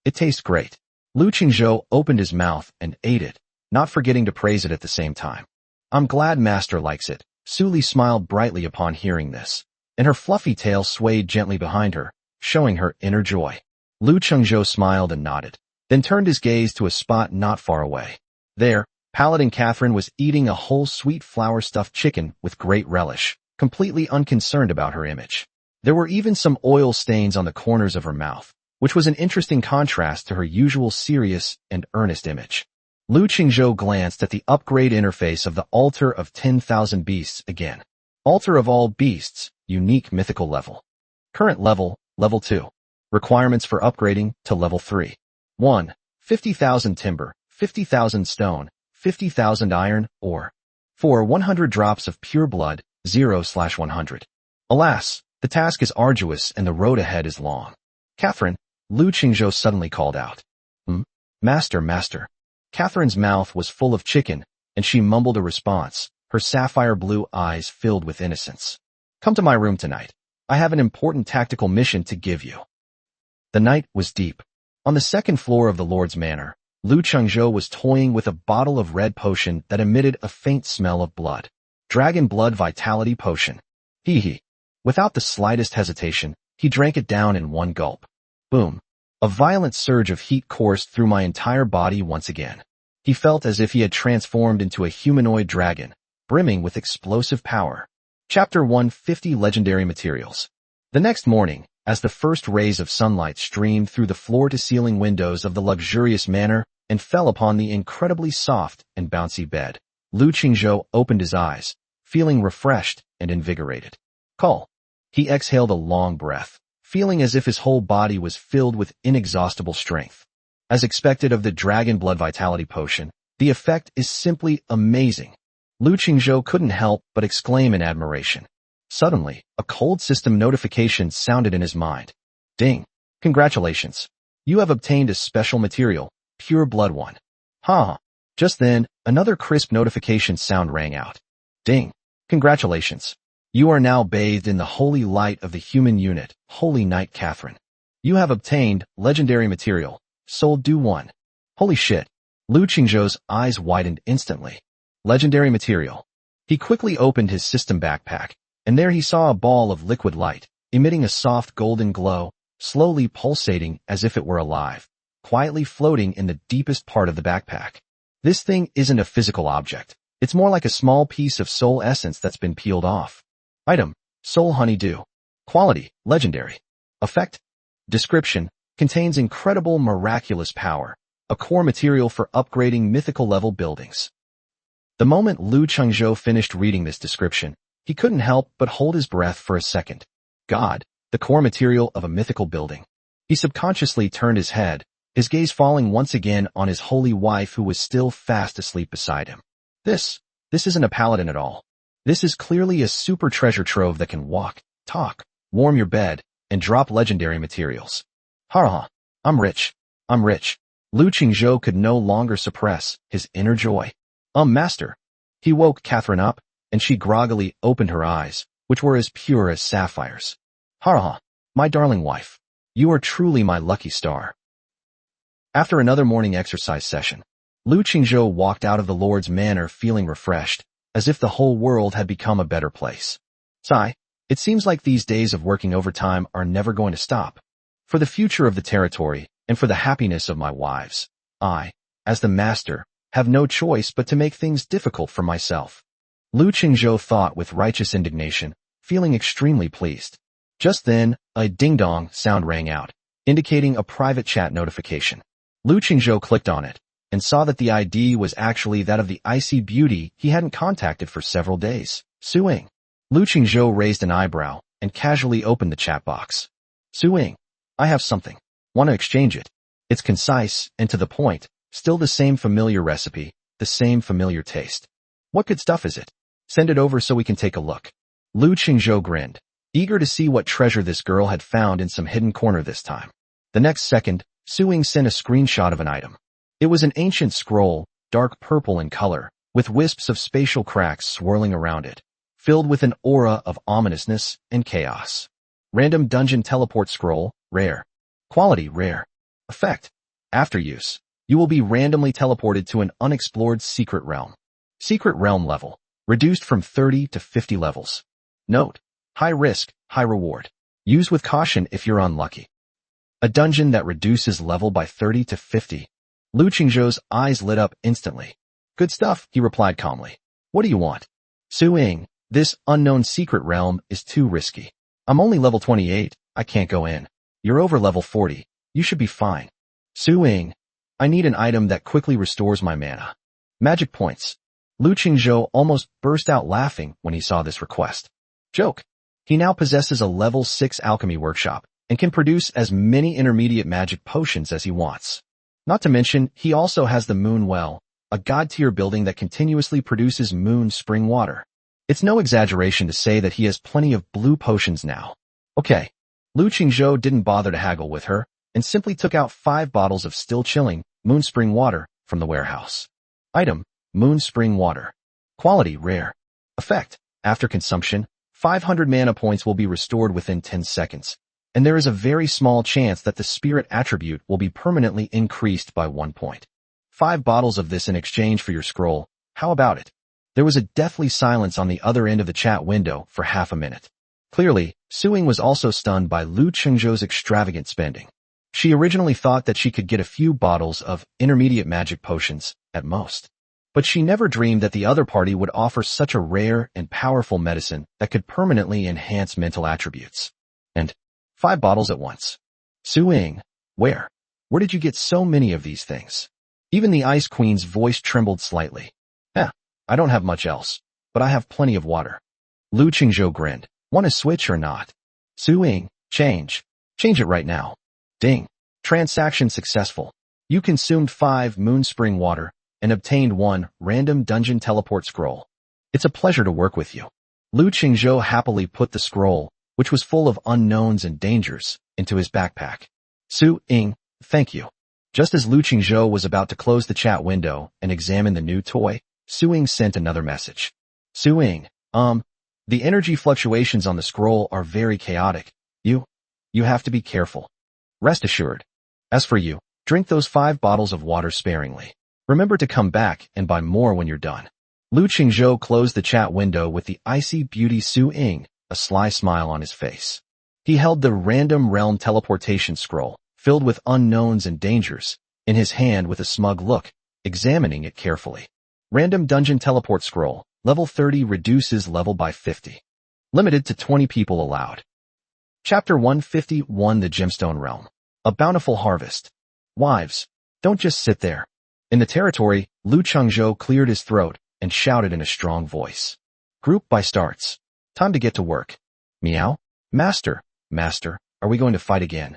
It tastes great. Lu Qingzhou opened his mouth and ate it, not forgetting to praise it at the same time. I'm glad Master likes it. Suli smiled brightly upon hearing this, and her fluffy tail swayed gently behind her, showing her inner joy. Lu Qingzhou smiled and nodded, then turned his gaze to a spot not far away. There, Paladin Catherine was eating a whole sweet flour-stuffed chicken with great relish, completely unconcerned about her image. There were even some oil stains on the corners of her mouth, which was an interesting contrast to her usual serious and earnest image. Lu Qingzhou glanced at the upgrade interface of the Altar of 10,000 Beasts again. Altar of all beasts, unique mythical level. Current level, level 2. Requirements for upgrading to level 3. 1. 50,000 timber, 50,000 stone, 50,000 iron, or 4. 100 drops of pure blood, 0/100. Alas, the task is arduous and the road ahead is long. Catherine, Lu Qingzhou suddenly called out. Master. Catherine's mouth was full of chicken, and she mumbled a response, her sapphire blue eyes filled with innocence. Come to my room tonight. I have an important tactical mission to give you. The night was deep. On the second floor of the Lord's Manor, Lu Qingzhou was toying with a bottle of red potion that emitted a faint smell of blood. Dragon Blood Vitality Potion. Hee. Without the slightest hesitation, he drank it down in one gulp. Boom. A violent surge of heat coursed through my entire body once again. He felt as if he had transformed into a humanoid dragon, brimming with explosive power. Chapter 150 Legendary Materials. The next morning, as the first rays of sunlight streamed through the floor-to-ceiling windows of the luxurious manor and fell upon the incredibly soft and bouncy bed, Lu Qingzhou opened his eyes, feeling refreshed and invigorated. Call. He exhaled a long breath, feeling as if his whole body was filled with inexhaustible strength. As expected of the Dragon Blood Vitality Potion, the effect is simply amazing. Lu Qingzhou couldn't help but exclaim in admiration. Suddenly, a cold system notification sounded in his mind. Ding! Congratulations! You have obtained a special material, Pure Blood 1. Ha! Just then, another crisp notification sound rang out. Ding! Congratulations! You are now bathed in the holy light of the human unit, Holy Knight Catherine. You have obtained legendary material, Soul Dew 1. Holy shit! Lu Qingzhou's eyes widened instantly. Legendary material. He quickly opened his system backpack, and there he saw a ball of liquid light, emitting a soft golden glow, slowly pulsating as if it were alive, quietly floating in the deepest part of the backpack. This thing isn't a physical object. It's more like a small piece of soul essence that's been peeled off. Item, Soul Honeydew. Quality, legendary. Effect, description, contains incredible miraculous power, a core material for upgrading mythical level buildings. The moment Lu Chengzhou finished reading this description, he couldn't help but hold his breath for a second. God, the core material of a mythical building. He subconsciously turned his head, his gaze falling once again on his holy wife who was still fast asleep beside him. This isn't a paladin at all. This is clearly a super treasure trove that can walk, talk, warm your bed, and drop legendary materials. Ha! I'm rich. I'm rich. Lu Qingzhou could no longer suppress his inner joy. Master. He woke Catherine up, and she groggily opened her eyes, which were as pure as sapphires. Ha! My darling wife. You are truly my lucky star. After another morning exercise session, Lu Qingzhou walked out of the Lord's manor feeling refreshed, as if the whole world had become a better place. Sigh, it seems like these days of working overtime are never going to stop. For the future of the territory, and for the happiness of my wives, I, as the master, have no choice but to make things difficult for myself. Lu Qingzhou thought with righteous indignation, feeling extremely pleased. Just then, a ding-dong sound rang out, indicating a private chat notification. Lu Qingzhou clicked on it, and saw that the ID was actually that of the icy beauty he hadn't contacted for several days, Suing. Lu Qingzhou raised an eyebrow, and casually opened the chat box. Suing, I have something. Want to exchange it? It's concise, and to the point, still the same familiar recipe, the same familiar taste. What good stuff is it? Send it over so we can take a look. Lu Qingzhou grinned, eager to see what treasure this girl had found in some hidden corner this time. The next second, Suing sent a screenshot of an item. It was an ancient scroll, dark purple in color, with wisps of spatial cracks swirling around it, filled with an aura of ominousness and chaos. Random dungeon teleport scroll, rare. Quality, rare. Effect. After use, you will be randomly teleported to an unexplored secret realm. Secret realm level, reduced from 30 to 50 levels. Note, high risk, high reward. Use with caution if you're unlucky. A dungeon that reduces level by 30 to 50. Lu Qingzhou's eyes lit up instantly. Good stuff, he replied calmly. What do you want? Suing, this unknown secret realm is too risky. I'm only level 28, I can't go in. You're over level 40, you should be fine. Suing, I need an item that quickly restores my mana. Magic points. Lu Qingzhou almost burst out laughing when he saw this request. Joke. He now possesses a level 6 alchemy workshop, and can produce as many intermediate magic potions as he wants. Not to mention, he also has the Moon Well, a god-tier building that continuously produces moon spring water. It's no exaggeration to say that he has plenty of blue potions now. Okay. Lu Qingzhou didn't bother to haggle with her, and simply took out 5 bottles of still chilling, moon spring water, from the warehouse. Item, moon spring water. Quality, rare. Effect, after consumption, 500 mana points will be restored within 10 seconds, and there is a very small chance that the spirit attribute will be permanently increased by 1 point. 5 bottles of this in exchange for your scroll, how about it? There was a deathly silence on the other end of the chat window for half a minute. Clearly, Suing was also stunned by Lu Qingzhou's extravagant spending. She originally thought that she could get a few bottles of intermediate magic potions, at most. But she never dreamed that the other party would offer such a rare and powerful medicine that could permanently enhance mental attributes. And 5 bottles at once. Suing, where did you get so many of these things? Even the Ice Queen's voice trembled slightly. I don't have much else, but I have plenty of water. Lu Qingzhou grinned. Want to switch or not? Suing, change it right now. Ding. Transaction successful. You consumed 5 moon spring water and obtained 1 random dungeon teleport scroll. It's a pleasure to work with you. Lu Qingzhou happily put the scroll, which was full of unknowns and dangers, into his backpack. Suing, thank you. Just as Lu Qingzhou was about to close the chat window and examine the new toy, Suing sent another message. Suing, the energy fluctuations on the scroll are very chaotic. You have to be careful. Rest assured. As for you, drink those 5 bottles of water sparingly. Remember to come back and buy more when you're done. Lu Qingzhou closed the chat window with the icy beauty Suing, a sly smile on his face. He held the random realm teleportation scroll, filled with unknowns and dangers, in his hand with a smug look, examining it carefully. Random dungeon teleport scroll, level 30 reduces level by 50. Limited to 20 people allowed. Chapter 151 The Gemstone Realm. A Bountiful Harvest. Wives, don't just sit there. In the territory, Lu Chengzhou cleared his throat, and shouted in a strong voice. Group by starts. Time to get to work. Meow? Master, are we going to fight again?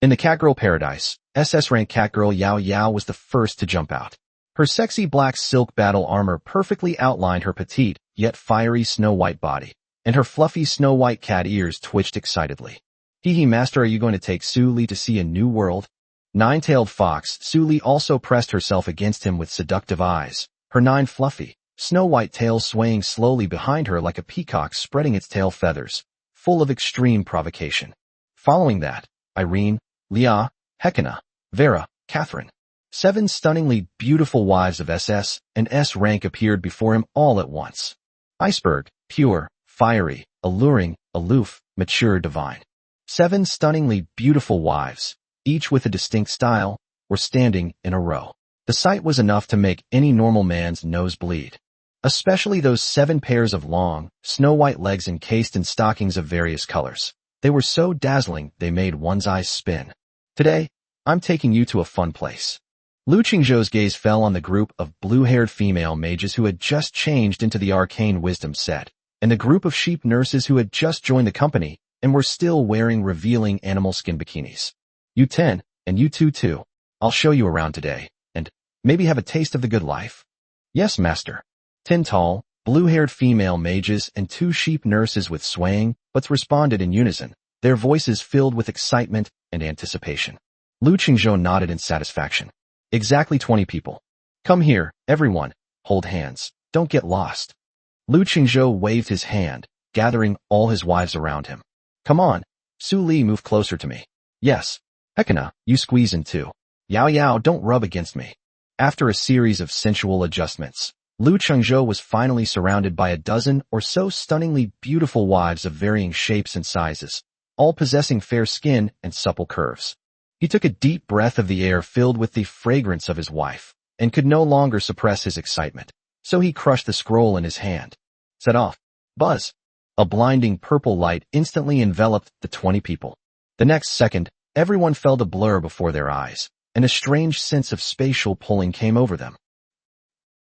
In the Catgirl paradise, SS rank Catgirl Yao Yao was the first to jump out. Her sexy black silk battle armor perfectly outlined her petite, yet fiery snow-white body, and her fluffy snow-white cat ears twitched excitedly. Hee master, are you going to take Su Li to see a new world? Nine-tailed fox, Su Li also pressed herself against him with seductive eyes, her 9 fluffy, snow-white tail swaying slowly behind her like a peacock spreading its tail feathers, full of extreme provocation. Following that, Irene, Leah, Hekina, Vera, Catherine. 7 stunningly beautiful wives of SS and S rank appeared before him all at once. Iceberg, pure, fiery, alluring, aloof, mature, divine. 7 stunningly beautiful wives, each with a distinct style, were standing in a row. The sight was enough to make any normal man's nose bleed. Especially those 7 pairs of long, snow-white legs encased in stockings of various colors. They were so dazzling they made one's eyes spin. Today, I'm taking you to a fun place. Lu Qingzhou's gaze fell on the group of blue-haired female mages who had just changed into the arcane wisdom set, and the group of sheep nurses who had just joined the company and were still wearing revealing animal skin bikinis. You 10, and you 2 too. I'll show you around today, and maybe have a taste of the good life. Yes, master. 10 tall, blue-haired female mages and 2 sheep nurses with swaying butts responded in unison, their voices filled with excitement and anticipation. Lu Qingzhou nodded in satisfaction. Exactly 20 people. Come here, everyone. Hold hands. Don't get lost. Lu Qingzhou waved his hand, gathering all his wives around him. Come on. Su Li, move closer to me. Yes. Hekina, you squeeze in too. Yao Yao, don't rub against me. After a series of sensual adjustments, Lu Qingzhou was finally surrounded by a dozen or so stunningly beautiful wives of varying shapes and sizes, all possessing fair skin and supple curves. He took a deep breath of the air filled with the fragrance of his wife, and could no longer suppress his excitement, so he crushed the scroll in his hand. Set off. Buzz. A blinding purple light instantly enveloped the 20 people. The next second, everyone felt a blur before their eyes, and a strange sense of spatial pulling came over them.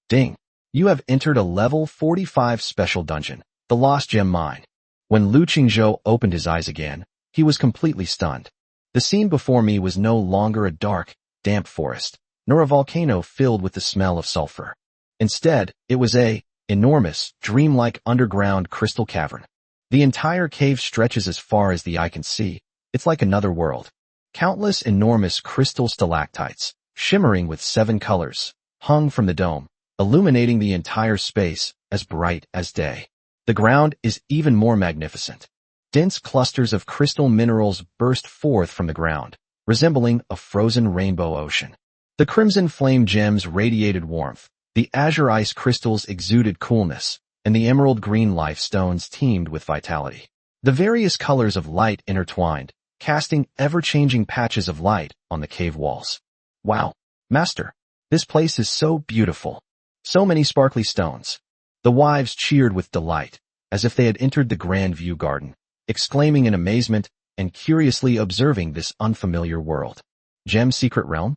Ding. You have entered a level 45 special dungeon, the Lost Gem Mine. When Lu Qingzhou opened his eyes again, he was completely stunned. The scene before me was no longer a dark, damp forest, nor a volcano filled with the smell of sulfur. Instead, it was a enormous, dreamlike underground crystal cavern. The entire cave stretches as far as the eye can see. It's like another world. Countless enormous crystal stalactites, shimmering with 7 colors, hung from the dome, illuminating the entire space as bright as day. The ground is even more magnificent. Dense clusters of crystal minerals burst forth from the ground, resembling a frozen rainbow ocean. The crimson flame gems radiated warmth, the azure ice crystals exuded coolness, and the emerald green life stones teemed with vitality. The various colors of light intertwined, casting ever-changing patches of light on the cave walls. Wow, master, this place is so beautiful. So many sparkly stones. The wives cheered with delight, as if they had entered the grand view garden, exclaiming in amazement and curiously observing this unfamiliar world. Gem Secret Realm?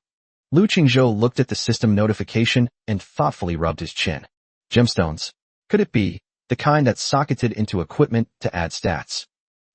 Lu Qingzhou looked at the system notification and thoughtfully rubbed his chin. Gemstones. Could it be the kind that's socketed into equipment to add stats?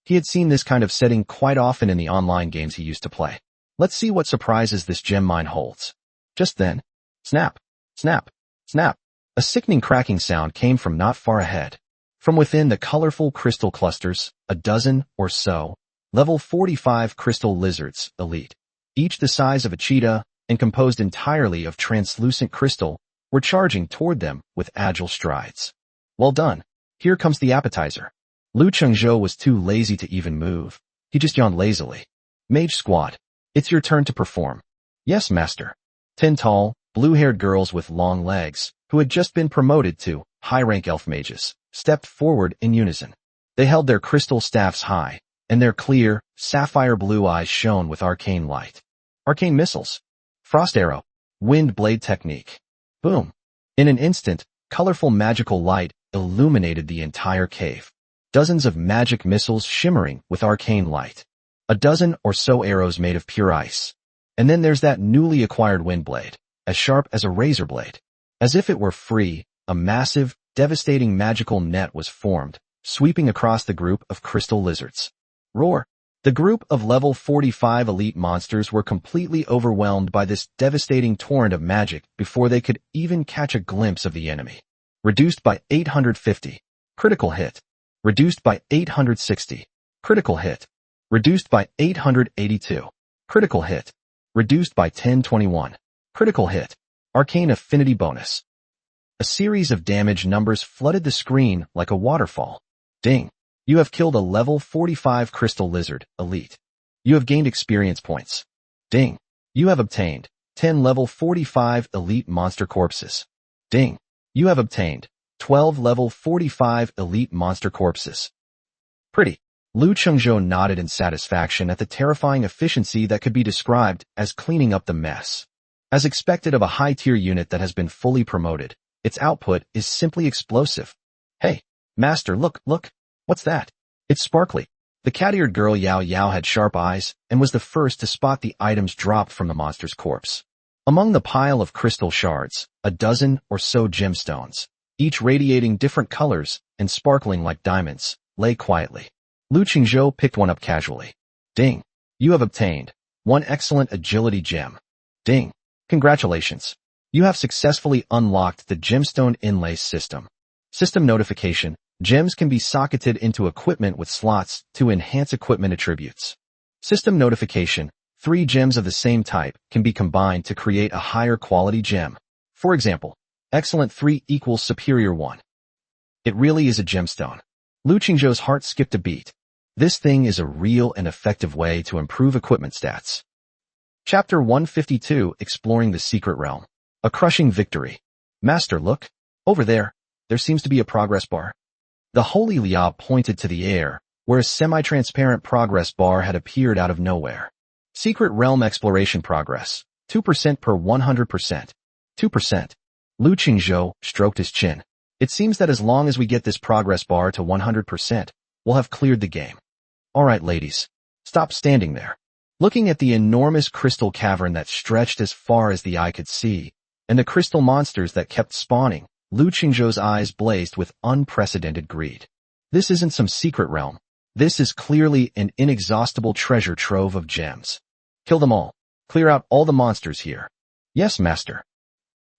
He had seen this kind of setting quite often in the online games he used to play. Let's see what surprises this gem mine holds. Just then, snap, snap, snap. A sickening cracking sound came from not far ahead. From within the colorful crystal clusters, a dozen or so, level 45 crystal lizards, elite, each the size of a cheetah and composed entirely of translucent crystal, were charging toward them with agile strides. Well done. Here comes the appetizer. Lu Qingzhou was too lazy to even move. He just yawned lazily. Mage Squad, it's your turn to perform. Yes, master. 10 tall, blue-haired girls with long legs, who had just been promoted to high-rank elf mages, stepped forward in unison. They held their crystal staffs high, and their clear, sapphire blue eyes shone with arcane light. Arcane missiles. Frost arrow. Wind blade technique. Boom. In an instant, colorful magical light illuminated the entire cave. Dozens of magic missiles shimmering with arcane light. A dozen or so arrows made of pure ice. And then there's that newly acquired wind blade, as sharp as a razor blade. As if it were free, a massive, devastating magical net was formed, sweeping across the group of crystal lizards. Roar! The group of level 45 elite monsters were completely overwhelmed by this devastating torrent of magic before they could even catch a glimpse of the enemy. Reduced by 850. Critical hit. Reduced by 860. Critical hit. Reduced by 882. Critical hit. Reduced by 1021. Critical hit. Arcane affinity bonus. A series of damage numbers flooded the screen like a waterfall. Ding. You have killed a level 45 crystal lizard, elite. You have gained experience points. Ding. You have obtained 10 level 45 elite monster corpses. Ding. You have obtained 12 level 45 elite monster corpses. Pretty. Lu Chengzhou nodded in satisfaction at the terrifying efficiency that could be described as cleaning up the mess. As expected of a high-tier unit that has been fully promoted, its output is simply explosive. Hey, master, look. What's that? It's sparkly. The cat-eared girl Yao Yao had sharp eyes and was the first to spot the items dropped from the monster's corpse. Among the pile of crystal shards, a dozen or so gemstones, each radiating different colors and sparkling like diamonds, lay quietly. Lu Qingzhou picked one up casually. Ding. You have obtained 1 excellent agility gem. Ding. Congratulations. You have successfully unlocked the gemstone inlay system. System notification. Gems can be socketed into equipment with slots to enhance equipment attributes. System notification. 3 gems of the same type can be combined to create a higher quality gem. For example, excellent 3 equals superior 1. It really is a gemstone. Lu Qingzhou's heart skipped a beat. This thing is a real and effective way to improve equipment stats. Chapter 152, Exploring the Secret Realm. A crushing victory. Master, look. Over there. There seems to be a progress bar. The Holy Liao pointed to the air, where a semi-transparent progress bar had appeared out of nowhere. Secret Realm Exploration Progress. 2% per 100%. 2%. Lu Qingzhou stroked his chin. It seems that as long as we get this progress bar to 100%, we'll have cleared the game. Alright, ladies. Stop standing there. Looking at the enormous crystal cavern that stretched as far as the eye could see, and the crystal monsters that kept spawning, Lu Qingzhou's eyes blazed with unprecedented greed. This isn't some secret realm. This is clearly an inexhaustible treasure trove of gems. Kill them all. Clear out all the monsters here. Yes, master.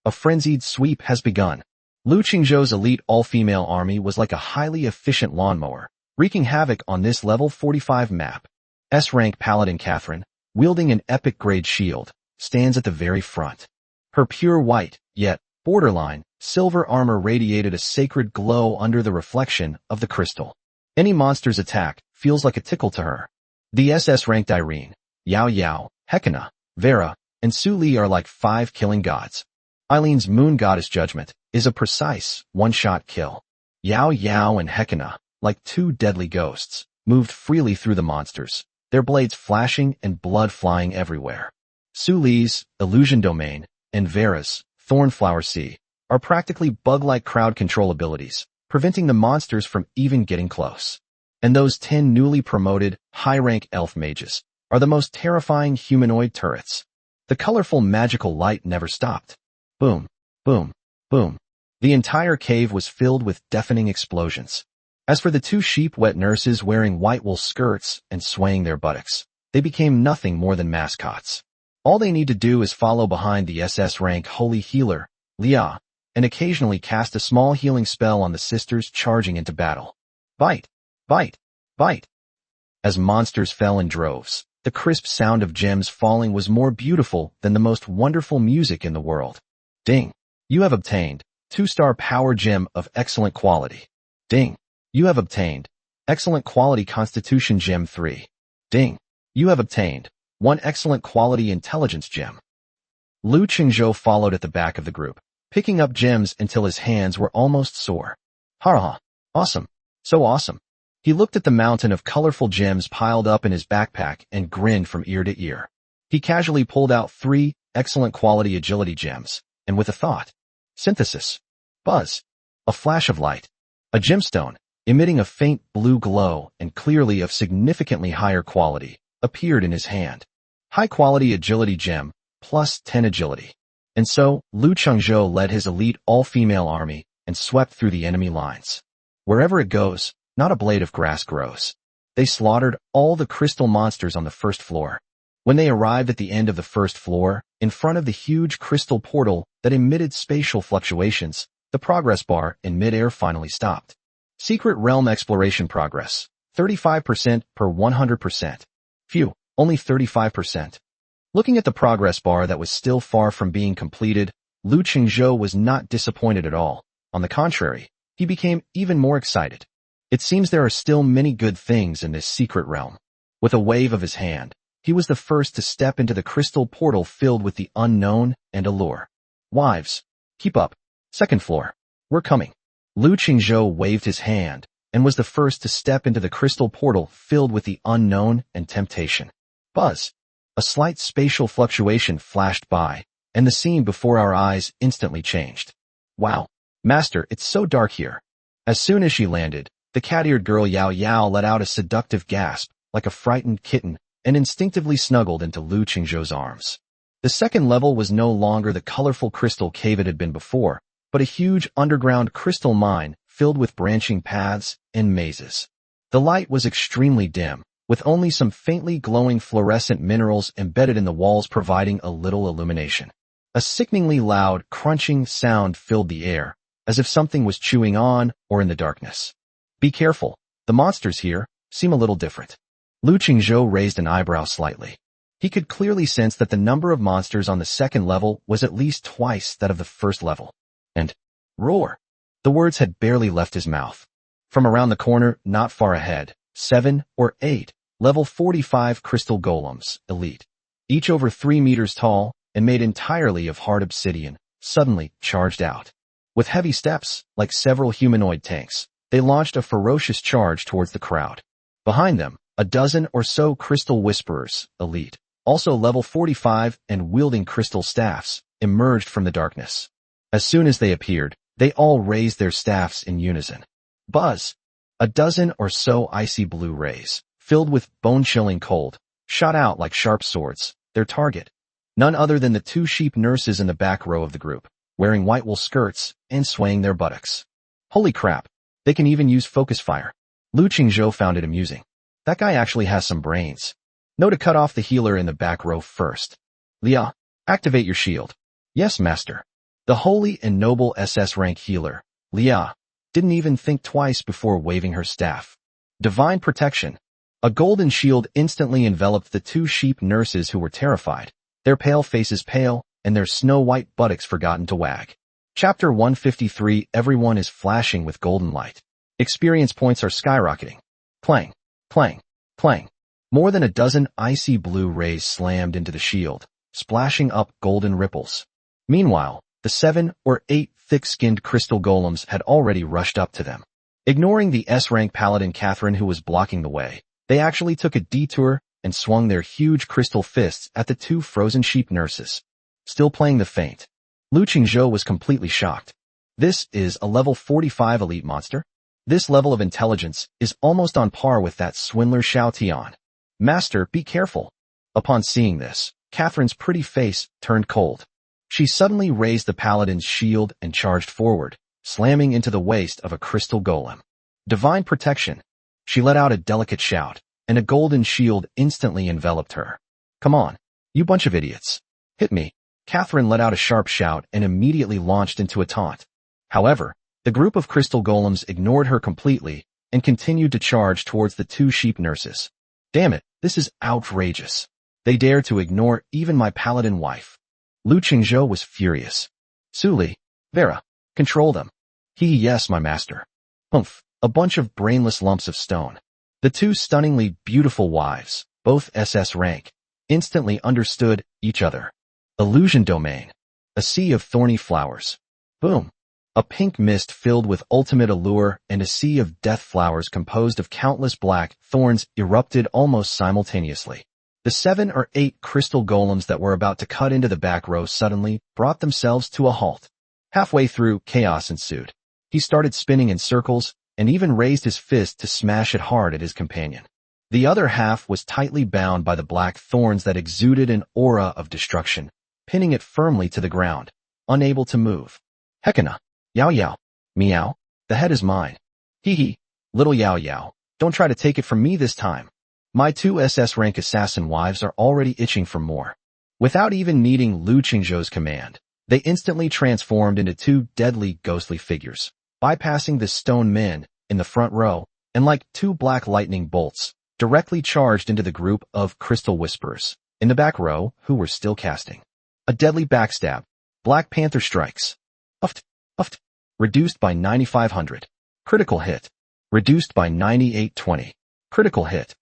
A frenzied sweep has begun. Lu Qingzhou's elite all-female army was like a highly efficient lawnmower, wreaking havoc on this level 45 map. S-rank Paladin Catherine, wielding an epic-grade shield, stands at the very front. Her pure white, yet borderline, silver armor radiated a sacred glow under the reflection of the crystal. Any monster's attack feels like a tickle to her. The SS-ranked Irene, Yao Yao, Hekina, Vera, and Su Li are like 5 killing gods. Eileen's moon goddess judgment is a precise, one-shot kill. Yao Yao and Hekina, like 2 deadly ghosts, moved freely through the monsters, their blades flashing and blood flying everywhere. Su Li's Illusion Domain and Vera's Thornflower Sea are practically bug-like crowd control abilities, preventing the monsters from even getting close. And those 10 newly promoted, high-rank elf mages are the most terrifying humanoid turrets. The colorful magical light never stopped. Boom, boom, boom. The entire cave was filled with deafening explosions. As for the 2 sheep-wet nurses wearing white wool skirts and swaying their buttocks, they became nothing more than mascots. All they need to do is follow behind the SS-rank holy healer, Lia, and occasionally cast a small healing spell on the sisters charging into battle. Bite, bite, bite. As monsters fell in droves, the crisp sound of gems falling was more beautiful than the most wonderful music in the world. Ding. You have obtained 2-star power gem of excellent quality. Ding. You have obtained excellent quality constitution gem 3. Ding. You have obtained 1 excellent quality intelligence gem. Lu Qingzhou followed at the back of the group, picking up gems until his hands were almost sore. Ha! Awesome. So awesome. He looked at the mountain of colorful gems piled up in his backpack and grinned from ear to ear. He casually pulled out 3 excellent quality agility gems, and with a thought. Synthesis. Buzz. A flash of light. A gemstone, emitting a faint blue glow and clearly of significantly higher quality, appeared in his hand. High-quality agility gem, plus 10 agility. And so, Lu Chengzhou led his elite all-female army and swept through the enemy lines. Wherever it goes, not a blade of grass grows. They slaughtered all the crystal monsters on the first floor. When they arrived at the end of the first floor, in front of the huge crystal portal that emitted spatial fluctuations, the progress bar in midair finally stopped. Secret Realm Exploration Progress, 35% per 100%. Phew, only 35%. Looking at the progress bar that was still far from being completed, Lu Qingzhou was not disappointed at all. On the contrary, he became even more excited. It seems there are still many good things in this secret realm. With a wave of his hand, he was the first to step into the crystal portal filled with the unknown and allure. Wives, keep up. Second floor. We're coming. Lu Qingzhou waved his hand and was the first to step into the crystal portal filled with the unknown and temptation. Buzz. A slight spatial fluctuation flashed by, and the scene before our eyes instantly changed. Wow. Master, it's so dark here. As soon as she landed, the cat-eared girl Yao Yao let out a seductive gasp, like a frightened kitten, and instinctively snuggled into Lu Qingzhou's arms. The second level was no longer the colorful crystal cave it had been before, but a huge underground crystal mine filled with branching paths and mazes. The light was extremely dim, with only some faintly glowing fluorescent minerals embedded in the walls providing a little illumination. A sickeningly loud, crunching sound filled the air, as if something was chewing on or in the darkness. Be careful, the monsters here seem a little different. Lu Qingzhou raised an eyebrow slightly. He could clearly sense that the number of monsters on the second level was at least twice that of the first level. And, roar! The words had barely left his mouth. From around the corner, not far ahead, 7 or 8, level 45 crystal golems, elite, each over 3 meters tall and made entirely of hard obsidian, suddenly charged out. With heavy steps, like several humanoid tanks, they launched a ferocious charge towards the crowd. Behind them, a dozen or so crystal whisperers, elite, also level 45 and wielding crystal staffs, emerged from the darkness. As soon as they appeared, they all raised their staffs in unison. Buzz! A dozen or so icy blue rays, filled with bone-chilling cold, shot out like sharp swords, their target. None other than the 2 sheep nurses in the back row of the group, wearing white wool skirts and swaying their buttocks. Holy crap! They can even use focus fire. Lu Qingzhou found it amusing. That guy actually has some brains. Know to cut off the healer in the back row first. Lia, activate your shield. Yes, master. The holy and noble SS rank healer, Lia, didn't even think twice before waving her staff. Divine protection. A golden shield instantly enveloped the 2 sheep nurses who were terrified, their pale faces pale, and their snow-white buttocks forgotten to wag. Chapter 153. Everyone is flashing with golden light. Experience points are skyrocketing. Clang, clang, clang. More than a dozen icy blue rays slammed into the shield, splashing up golden ripples. Meanwhile, the 7 or 8 thick-skinned crystal golems had already rushed up to them. Ignoring the S-rank paladin Catherine who was blocking the way, they actually took a detour and swung their huge crystal fists at the 2 frozen sheep nurses. Still playing the feint, Lu Qingzhou was completely shocked. This is a level 45 elite monster? This level of intelligence is almost on par with that swindler Xiao Tian. Master, be careful. Upon seeing this, Catherine's pretty face turned cold. She suddenly raised the paladin's shield and charged forward, slamming into the waist of a crystal golem. Divine protection. She let out a delicate shout, and a golden shield instantly enveloped her. Come on, you bunch of idiots. Hit me. Catherine let out a sharp shout and immediately launched into a taunt. However, the group of crystal golems ignored her completely and continued to charge towards the 2 sheep nurses. Damn it, this is outrageous. They dare to ignore even my paladin wife. Lu Qingzhou was furious. Suli, Vera, control them. Yes, my master. Humph, a bunch of brainless lumps of stone. The 2 stunningly beautiful wives, both SS rank, instantly understood each other. Illusion domain. A sea of thorny flowers. Boom. A pink mist filled with ultimate allure and a sea of death flowers composed of countless black thorns erupted almost simultaneously. The 7 or 8 crystal golems that were about to cut into the back row suddenly brought themselves to a halt. Halfway through, chaos ensued. He started spinning in circles and even raised his fist to smash it hard at his companion. The other half was tightly bound by the black thorns that exuded an aura of destruction, pinning it firmly to the ground, unable to move. Hekina! Yao Yao! Meow. The head is mine. Hee hee. Little Yao Yao. Don't try to take it from me this time. My two SS rank assassin wives are already itching for more. Without even needing Lu Qingzhou's command, they instantly transformed into two deadly ghostly figures, bypassing the stone men in the front row, and like two black lightning bolts, directly charged into the group of crystal whisperers in the back row who were still casting. A deadly backstab. Black Panther strikes. Uft, uft. Reduced by 9500. Critical hit. Reduced by 9820. Critical hit.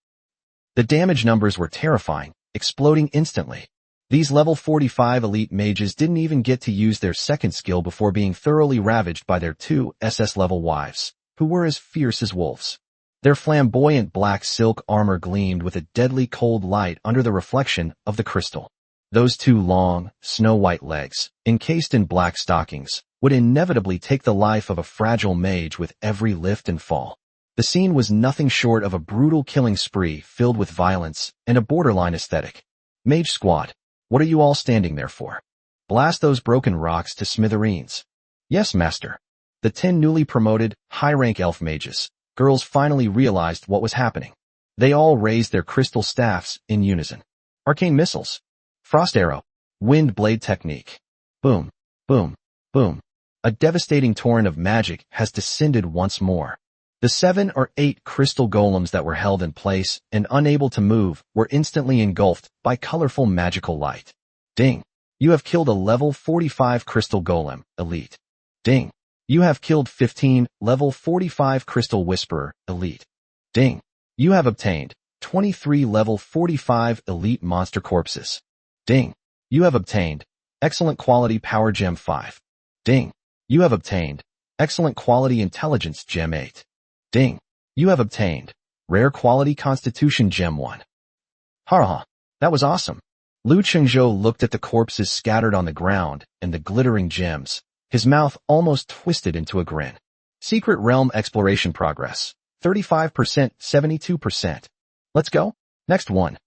The damage numbers were terrifying, exploding instantly. These level 45 elite mages didn't even get to use their second skill before being thoroughly ravaged by their two SS level wives, who were as fierce as wolves. Their flamboyant black silk armor gleamed with a deadly cold light under the reflection of the crystal. Those two long, snow-white legs, encased in black stockings, would inevitably take the life of a fragile mage with every lift and fall. The scene was nothing short of a brutal killing spree filled with violence and a borderline aesthetic. Mage squad, what are you all standing there for? Blast those broken rocks to smithereens. Yes, master. The 10 newly promoted, high-rank elf mages, girls finally realized what was happening. They all raised their crystal staffs in unison. Arcane missiles. Frost arrow. Wind blade technique. Boom, boom, boom. A devastating torrent of magic has descended once more. The 7 or 8 crystal golems that were held in place and unable to move were instantly engulfed by colorful magical light. Ding. You have killed a level 45 crystal golem, elite. Ding. You have killed 15 level 45 crystal whisperer, elite. Ding. You have obtained 23 level 45 elite monster corpses. Ding. You have obtained excellent quality power gem 5. Ding. You have obtained excellent quality intelligence gem 8. Ding. You have obtained rare quality constitution gem 1. Ha! That was awesome. Lu Qingzhou looked at the corpses scattered on the ground and the glittering gems, his mouth almost twisted into a grin. Secret realm exploration progress. 35%, 72%. Let's go. Next one.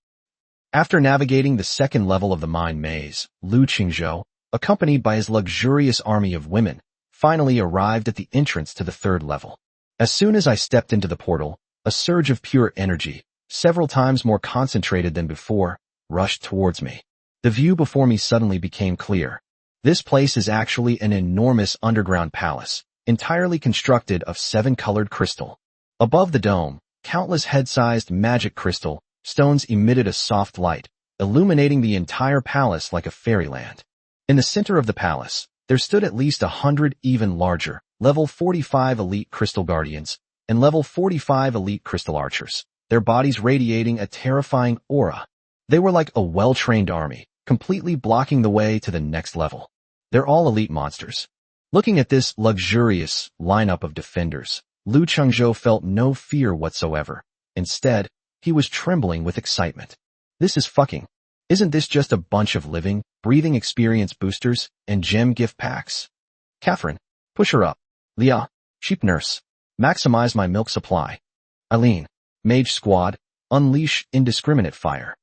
After navigating the second level of the mine maze, Lu Qingzhou, accompanied by his luxurious army of women, finally arrived at the entrance to the third level. As soon as I stepped into the portal, a surge of pure energy, several times more concentrated than before, rushed towards me. The view before me suddenly became clear. This place is actually an enormous underground palace, entirely constructed of 7-colored crystal. Above the dome, countless head-sized magic crystal stones emitted a soft light, illuminating the entire palace like a fairyland. In the center of the palace, there stood at least 100 even larger, level 45 elite crystal guardians, and level 45 elite crystal archers, their bodies radiating a terrifying aura. They were like a well-trained army, completely blocking the way to the next level. They're all elite monsters. Looking at this luxurious lineup of defenders, Lu Qingzhou felt no fear whatsoever. Instead, he was trembling with excitement. Isn't this just a bunch of living, breathing experience boosters and gem gift packs? Catherine, push her up. Leah, sheep nurse, maximize my milk supply. Eileen, mage squad, unleash indiscriminate fire.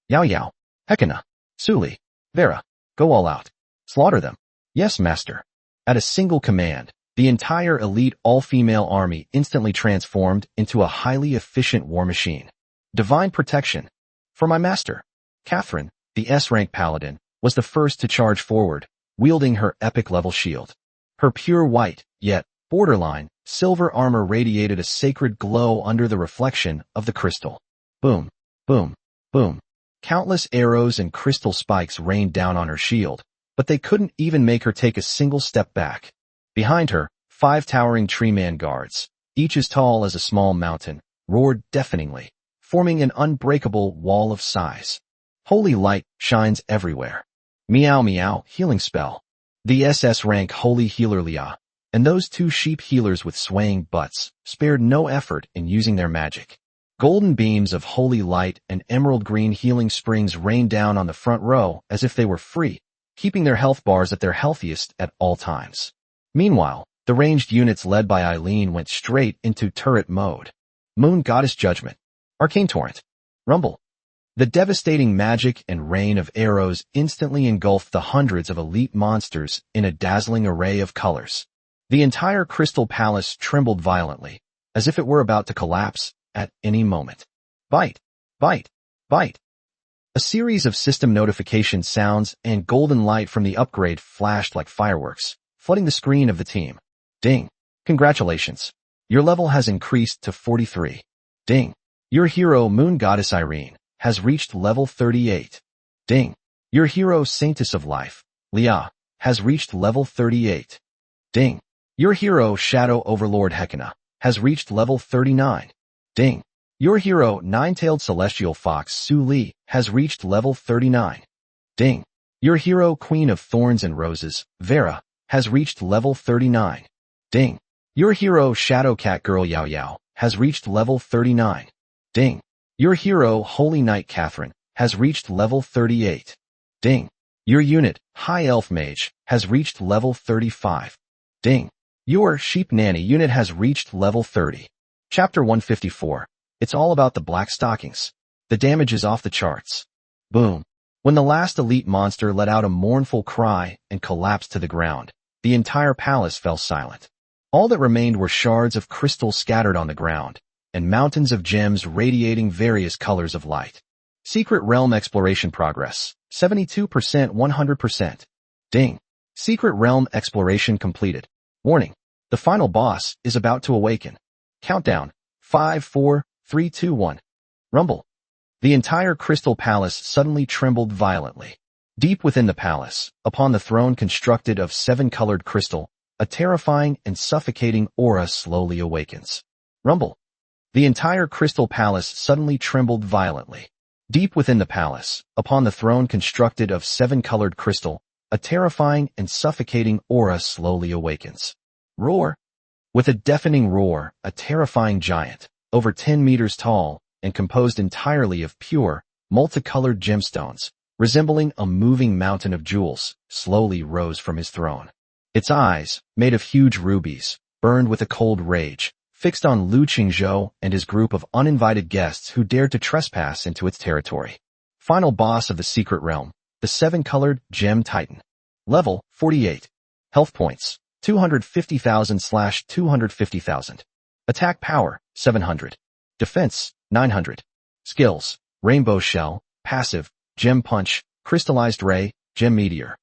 Yao Yao, Hekina, Suli, Vera, go all out. Slaughter them. Yes, master. At a single command, the entire elite all-female army instantly transformed into a highly efficient war machine. Divine protection. For my master. Catherine, the S-rank paladin, was the first to charge forward, wielding her epic-level shield. Her pure white, yet borderline, silver armor radiated a sacred glow under the reflection of the crystal. Boom, boom, boom. Countless arrows and crystal spikes rained down on her shield, but they couldn't even make her take a single step back. Behind her, 5 towering tree-man guards, each as tall as a small mountain, roared deafeningly, forming an unbreakable wall of size. Holy light shines everywhere. Meow meow, healing spell. The SS rank holy healer Leah, and those 2 sheep healers with swaying butts, spared no effort in using their magic. Golden beams of holy light and emerald green healing springs rained down on the front row as if they were free, keeping their health bars at their healthiest at all times. Meanwhile, the ranged units led by Eileen went straight into turret mode. Moon Goddess Judgment. Arcane Torrent. Rumble. The devastating magic and rain of arrows instantly engulfed the hundreds of elite monsters in a dazzling array of colors. The entire crystal palace trembled violently, as if it were about to collapse at any moment. Bite, bite, bite. A series of system notification sounds and golden light from the upgrade flashed like fireworks, flooding the screen of the team. Ding. Congratulations. Your level has increased to 43. Ding. Your hero Moon Goddess Irene has reached level 38. Ding. Your hero Saintess of Life, Leah, has reached level 38. Ding. Your hero Shadow Overlord Hekina has reached level 39. Ding. Your hero Nine-Tailed Celestial Fox Su Li has reached level 39. Ding. Your hero Queen of Thorns and Roses, Vera, has reached level 39. Ding. Your hero Shadow Cat Girl Yao Yao has reached level 39. Ding. Your hero Holy Knight Catherine has reached level 38. Ding. Your unit, High Elf Mage, has reached level 35. Ding. Your Sheep Nanny unit has reached level 30. Chapter 154. It's all about the black stockings. The damage is off the charts. Boom. When the last elite monster let out a mournful cry and collapsed to the ground, the entire palace fell silent. All that remained were shards of crystal scattered on the ground, and mountains of gems radiating various colors of light. Secret Realm Exploration Progress. 72% 100%. Ding. Secret Realm Exploration completed. Warning. The final boss is about to awaken. Countdown. 5, 4, 3, 2, 1. Rumble. The entire crystal palace suddenly trembled violently. Deep within the palace, upon the throne constructed of 7-colored crystal, a terrifying and suffocating aura slowly awakens. Rumble. The entire crystal palace suddenly trembled violently. Deep within the palace, upon the throne constructed of 7-colored crystal, a terrifying and suffocating aura slowly awakens. Roar. With a deafening roar, a terrifying giant, over 10 meters tall, and composed entirely of pure, multicolored gemstones, resembling a moving mountain of jewels, slowly rose from his throne. Its eyes, made of huge rubies, burned with a cold rage, fixed on Lu Qingzhou and his group of uninvited guests who dared to trespass into its territory. Final boss of the secret realm, the 7-colored Gem Titan. Level 48. Health points 250,000/250,000. Attack power 700. Defense 900. Skills: Rainbow Shell, Passive, Gem Punch, Crystallized Ray, Gem Meteor.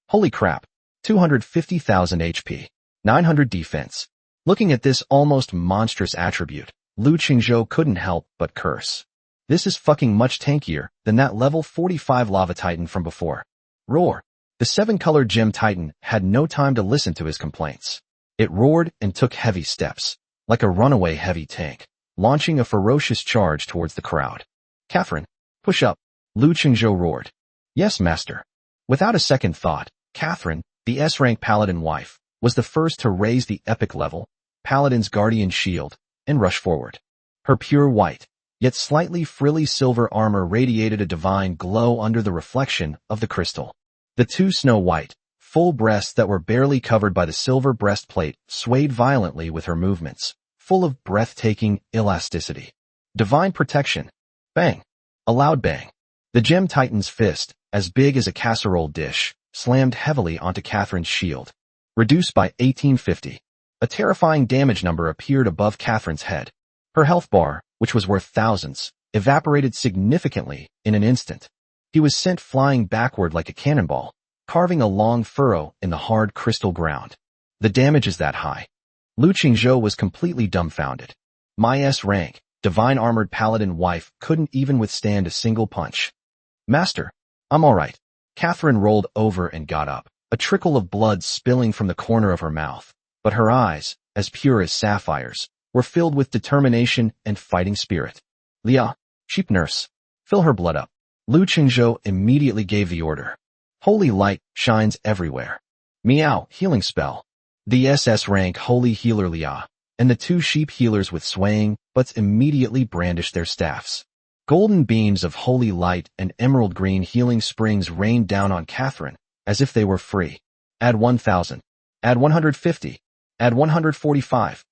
Holy crap. 250,000 HP. 900 defense. Looking at this almost monstrous attribute, Lu Qingzhou couldn't help but curse. This is fucking much tankier than that level 45 Lava Titan from before. Roar. The 7-colored Gem Titan had no time to listen to his complaints. It roared and took heavy steps, like a runaway heavy tank, launching a ferocious charge towards the crowd. Catherine, push up, Lu Qingzhou roared. Yes, master. Without a second thought, Catherine, the S-rank paladin wife, was the first to raise the epic level, Paladin's Guardian Shield, and rush forward. Her pure white, yet slightly frilly silver armor radiated a divine glow under the reflection of the crystal. The two snow-white, full breasts that were barely covered by the silver breastplate swayed violently with her movements, full of breathtaking elasticity. Divine protection. Bang. A loud bang. The Gem Titan's fist, as big as a casserole dish, slammed heavily onto Catherine's shield. Reduced by 1850. A terrifying damage number appeared above Catherine's head. Her health bar, which was worth thousands, evaporated significantly in an instant. He was sent flying backward like a cannonball, carving a long furrow in the hard crystal ground. The damage is that high. Lu Qingzhou was completely dumbfounded. My S-rank, divine armored paladin wife couldn't even withstand a single punch. Master, I'm alright. Catherine rolled over and got up, a trickle of blood spilling from the corner of her mouth, but her eyes, as pure as sapphires, were filled with determination and fighting spirit. Leah, sheep nurse, fill her blood up. Lu Qingzhou immediately gave the order. Holy light shines everywhere. Meow, healing spell. The SS rank holy healer Leah, and the two sheep healers with swaying butts immediately brandished their staffs. Golden beams of holy light and emerald green healing springs rained down on Catherine, as if they were free. Add 1,000. Add 150. Add 145.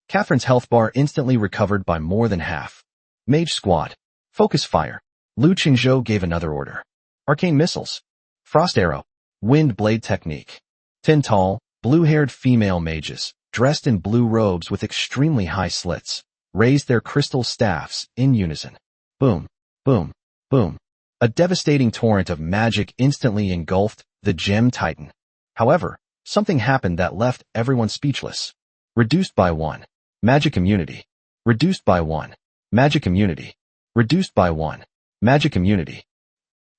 Catherine's health bar instantly recovered by more than half. Mage Squad. Focus fire. Lu Qingzhou gave another order. Arcane missiles. Frost arrow. Wind blade technique. Tintal, Blue-haired female mages, dressed in blue robes with extremely high slits, raised their crystal staffs in unison. Boom, boom, boom. A devastating torrent of magic instantly engulfed the Gem Titan. However, something happened that left everyone speechless. Reduced by 1. Magic immunity. Reduced by 1. Magic immunity. Reduced by 1. Magic immunity.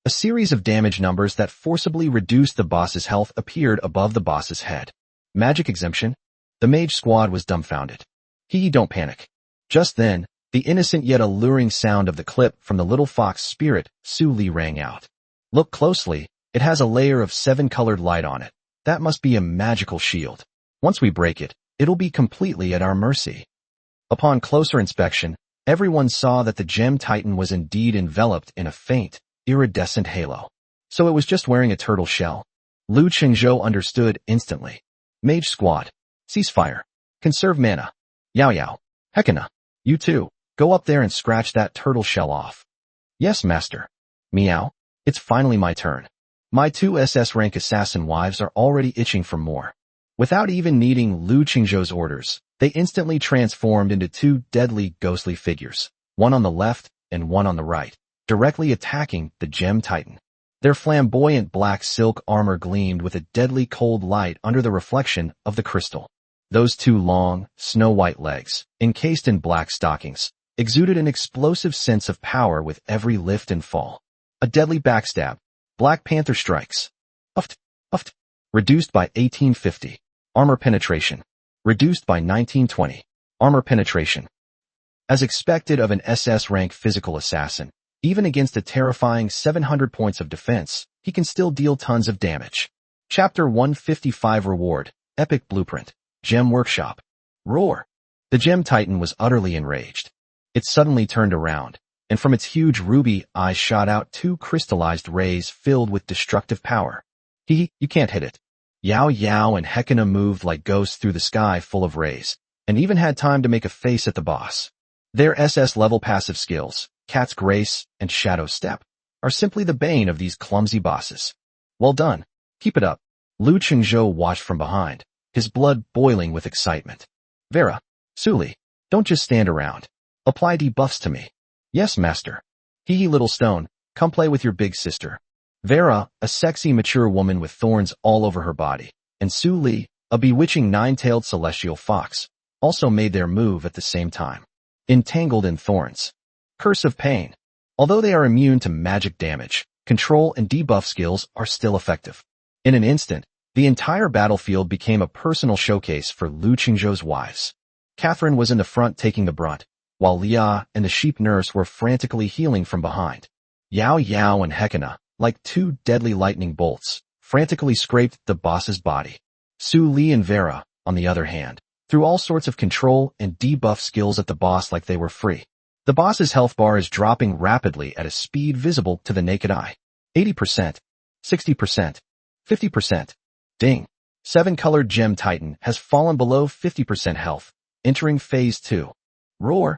A series of damage numbers that forcibly reduced the boss's health appeared above the boss's head. Magic exemption? The mage squad was dumbfounded. Don't panic. Just then, the innocent yet alluring sound of the clip from the little fox spirit, Su Li, rang out. Look closely, it has a layer of 7-colored light on it. That must be a magical shield. Once we break it, it'll be completely at our mercy. Upon closer inspection, everyone saw that the Gem Titan was indeed enveloped in a faint, iridescent halo. So it was just wearing a turtle shell. Lu Qingzhou understood instantly. Mage squad. Ceasefire. Conserve mana. Yao Yao. Hekina. You too. Go up there and scratch that turtle shell off. Yes, master. Meow. It's finally my turn. My 2 SS rank assassin wives are already itching for more. Without even needing Lu Qingzhou's orders, they instantly transformed into 2 deadly ghostly figures, one on the left and one on the right, directly attacking the Gem Titan. Their flamboyant black silk armor gleamed with a deadly cold light under the reflection of the crystal. Those 2 long, snow-white legs, encased in black stockings, exuded an explosive sense of power with every lift and fall. A deadly backstab. Black Panther strikes. Uft, uft. Reduced by 1850. Armor penetration. Reduced by 1920. Armor penetration. As expected of an SS rank physical assassin, even against a terrifying 700 points of defense, he can still deal tons of damage. Chapter 155 Reward. Epic Blueprint. Gem Workshop. Roar. The Gem Titan was utterly enraged. It suddenly turned around, and from its huge ruby eyes shot out 2 crystallized rays filled with destructive power. You can't hit it. Yao Yao and Hekina moved like ghosts through the sky full of rays, and even had time to make a face at the boss. Their SS-level passive skills, Cat's Grace and Shadow Step, are simply the bane of these clumsy bosses. Well done. Keep it up. Lu Qingzhou watched from behind, his blood boiling with excitement. Vera, Su Li, don't just stand around. Apply debuffs to me. Yes, master. Little stone, come play with your big sister. Vera, a sexy mature woman with thorns all over her body, and Su Li, a bewitching 9-tailed celestial fox, also made their move at the same time. Entangled in thorns. Curse of Pain. Although they are immune to magic damage, control and debuff skills are still effective. In an instant, the entire battlefield became a personal showcase for Lu Qingzhou's wives. Catherine was in the front taking the brunt, while Lia and the sheep nurse were frantically healing from behind. Yao Yao and Hekina, like 2 deadly lightning bolts, frantically scraped the boss's body. Su Li and Vera, on the other hand, threw all sorts of control and debuff skills at the boss like they were free. The boss's health bar is dropping rapidly at a speed visible to the naked eye. 80%, 60%, 50%. Ding. 7-colored Gem Titan has fallen below 50% health, entering Phase 2. Roar.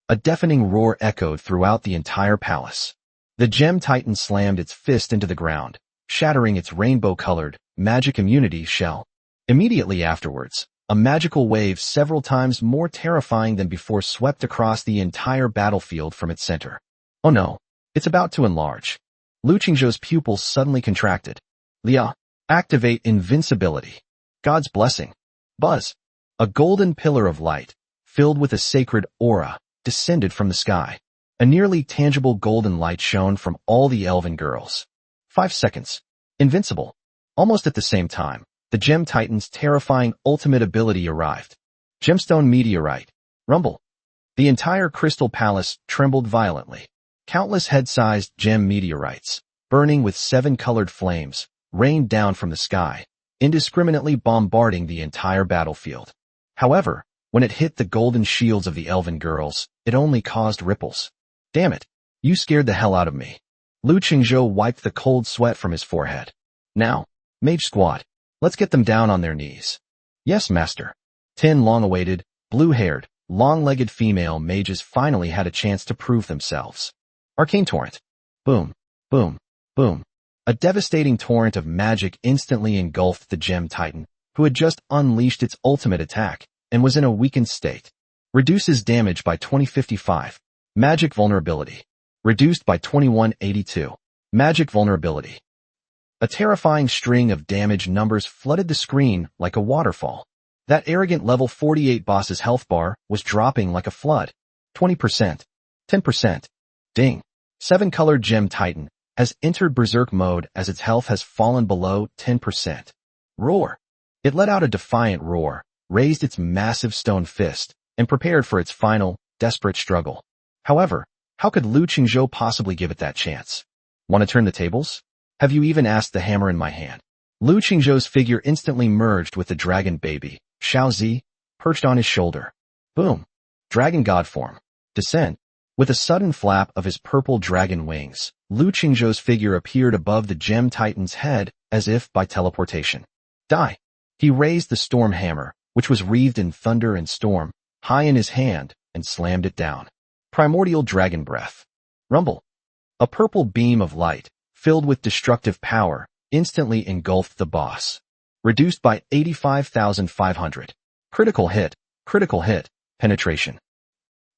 A deafening roar echoed throughout the entire palace. The Gem Titan slammed its fist into the ground, shattering its rainbow-colored, magic immunity shell. Immediately afterwards, a magical wave several times more terrifying than before swept across the entire battlefield from its center. Oh no, it's about to enlarge. Lu Qingzhou's pupils suddenly contracted. Lia, activate invincibility. God's blessing. Buzz. A golden pillar of light, filled with a sacred aura, descended from the sky. A nearly tangible golden light shone from all the elven girls. 5 seconds. Invincible. Almost at the same time, the Gem Titan's terrifying ultimate ability arrived. Gemstone Meteorite. Rumble. The entire crystal palace trembled violently. Countless head-sized gem meteorites, burning with 7-colored flames, rained down from the sky, indiscriminately bombarding the entire battlefield. However, when it hit the golden shields of the elven girls, it only caused ripples. Damn it, you scared the hell out of me. Lu Qingzhou wiped the cold sweat from his forehead. Now, Mage Squad, let's get them down on their knees. Yes, master. 10 long-awaited, blue-haired, long-legged female mages finally had a chance to prove themselves. Arcane Torrent. Boom, boom, boom. A devastating torrent of magic instantly engulfed the Gem Titan, who had just unleashed its ultimate attack and was in a weakened state. Reduces damage by 2055. Magic vulnerability. Reduced by 2182. Magic vulnerability. A terrifying string of damage numbers flooded the screen like a waterfall. That arrogant level 48 boss's health bar was dropping like a flood. 20%. 10%. Ding. 7-colored gem titan has entered berserk mode as its health has fallen below 10%. Roar. It let out a defiant roar, raised its massive stone fist, and prepared for its final, desperate struggle. However, how could Lu Qingzhou possibly give it that chance? Want to turn the tables? Have you even asked the hammer in my hand? Lu Qingzhou's figure instantly merged with the dragon baby, Xiaozi, perched on his shoulder. Boom. Dragon god form. Descend. With a sudden flap of his purple dragon wings, Lu Qingzhou's figure appeared above the gem titan's head as if by teleportation. Die. He raised the storm hammer, which was wreathed in thunder and storm, high in his hand, and slammed it down. Primordial dragon breath. Rumble. A purple beam of light, filled with destructive power, instantly engulfed the boss. Reduced by 85,500. Critical hit, penetration.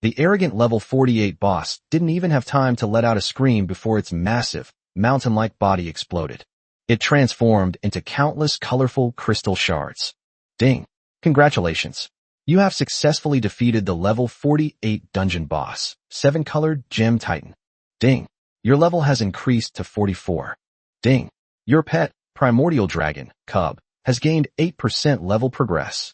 The arrogant level 48 boss didn't even have time to let out a scream before its massive, mountain-like body exploded. It transformed into countless colorful crystal shards. Ding. Congratulations. You have successfully defeated the level 48 dungeon boss, 7-colored gem titan. Ding. Your level has increased to 44. Ding. Your pet, primordial dragon, cub, has gained 8% level progress.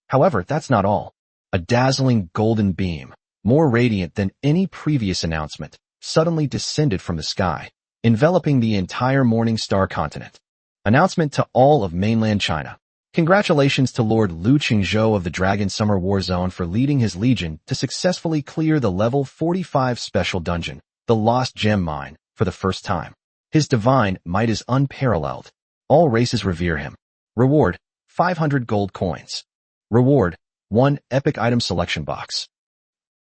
However, that's not all. A dazzling golden beam, more radiant than any previous announcement, suddenly descended from the sky, enveloping the entire Morning Star continent. Announcement to all of mainland China. Congratulations to Lord Lu Qingzhou of the Dragon Summer War Zone for leading his legion to successfully clear the level 45 special dungeon, the Lost Gem Mine, for the first time. His divine might is unparalleled. All races revere him. Reward, 500 gold coins. Reward, 1 epic item selection box.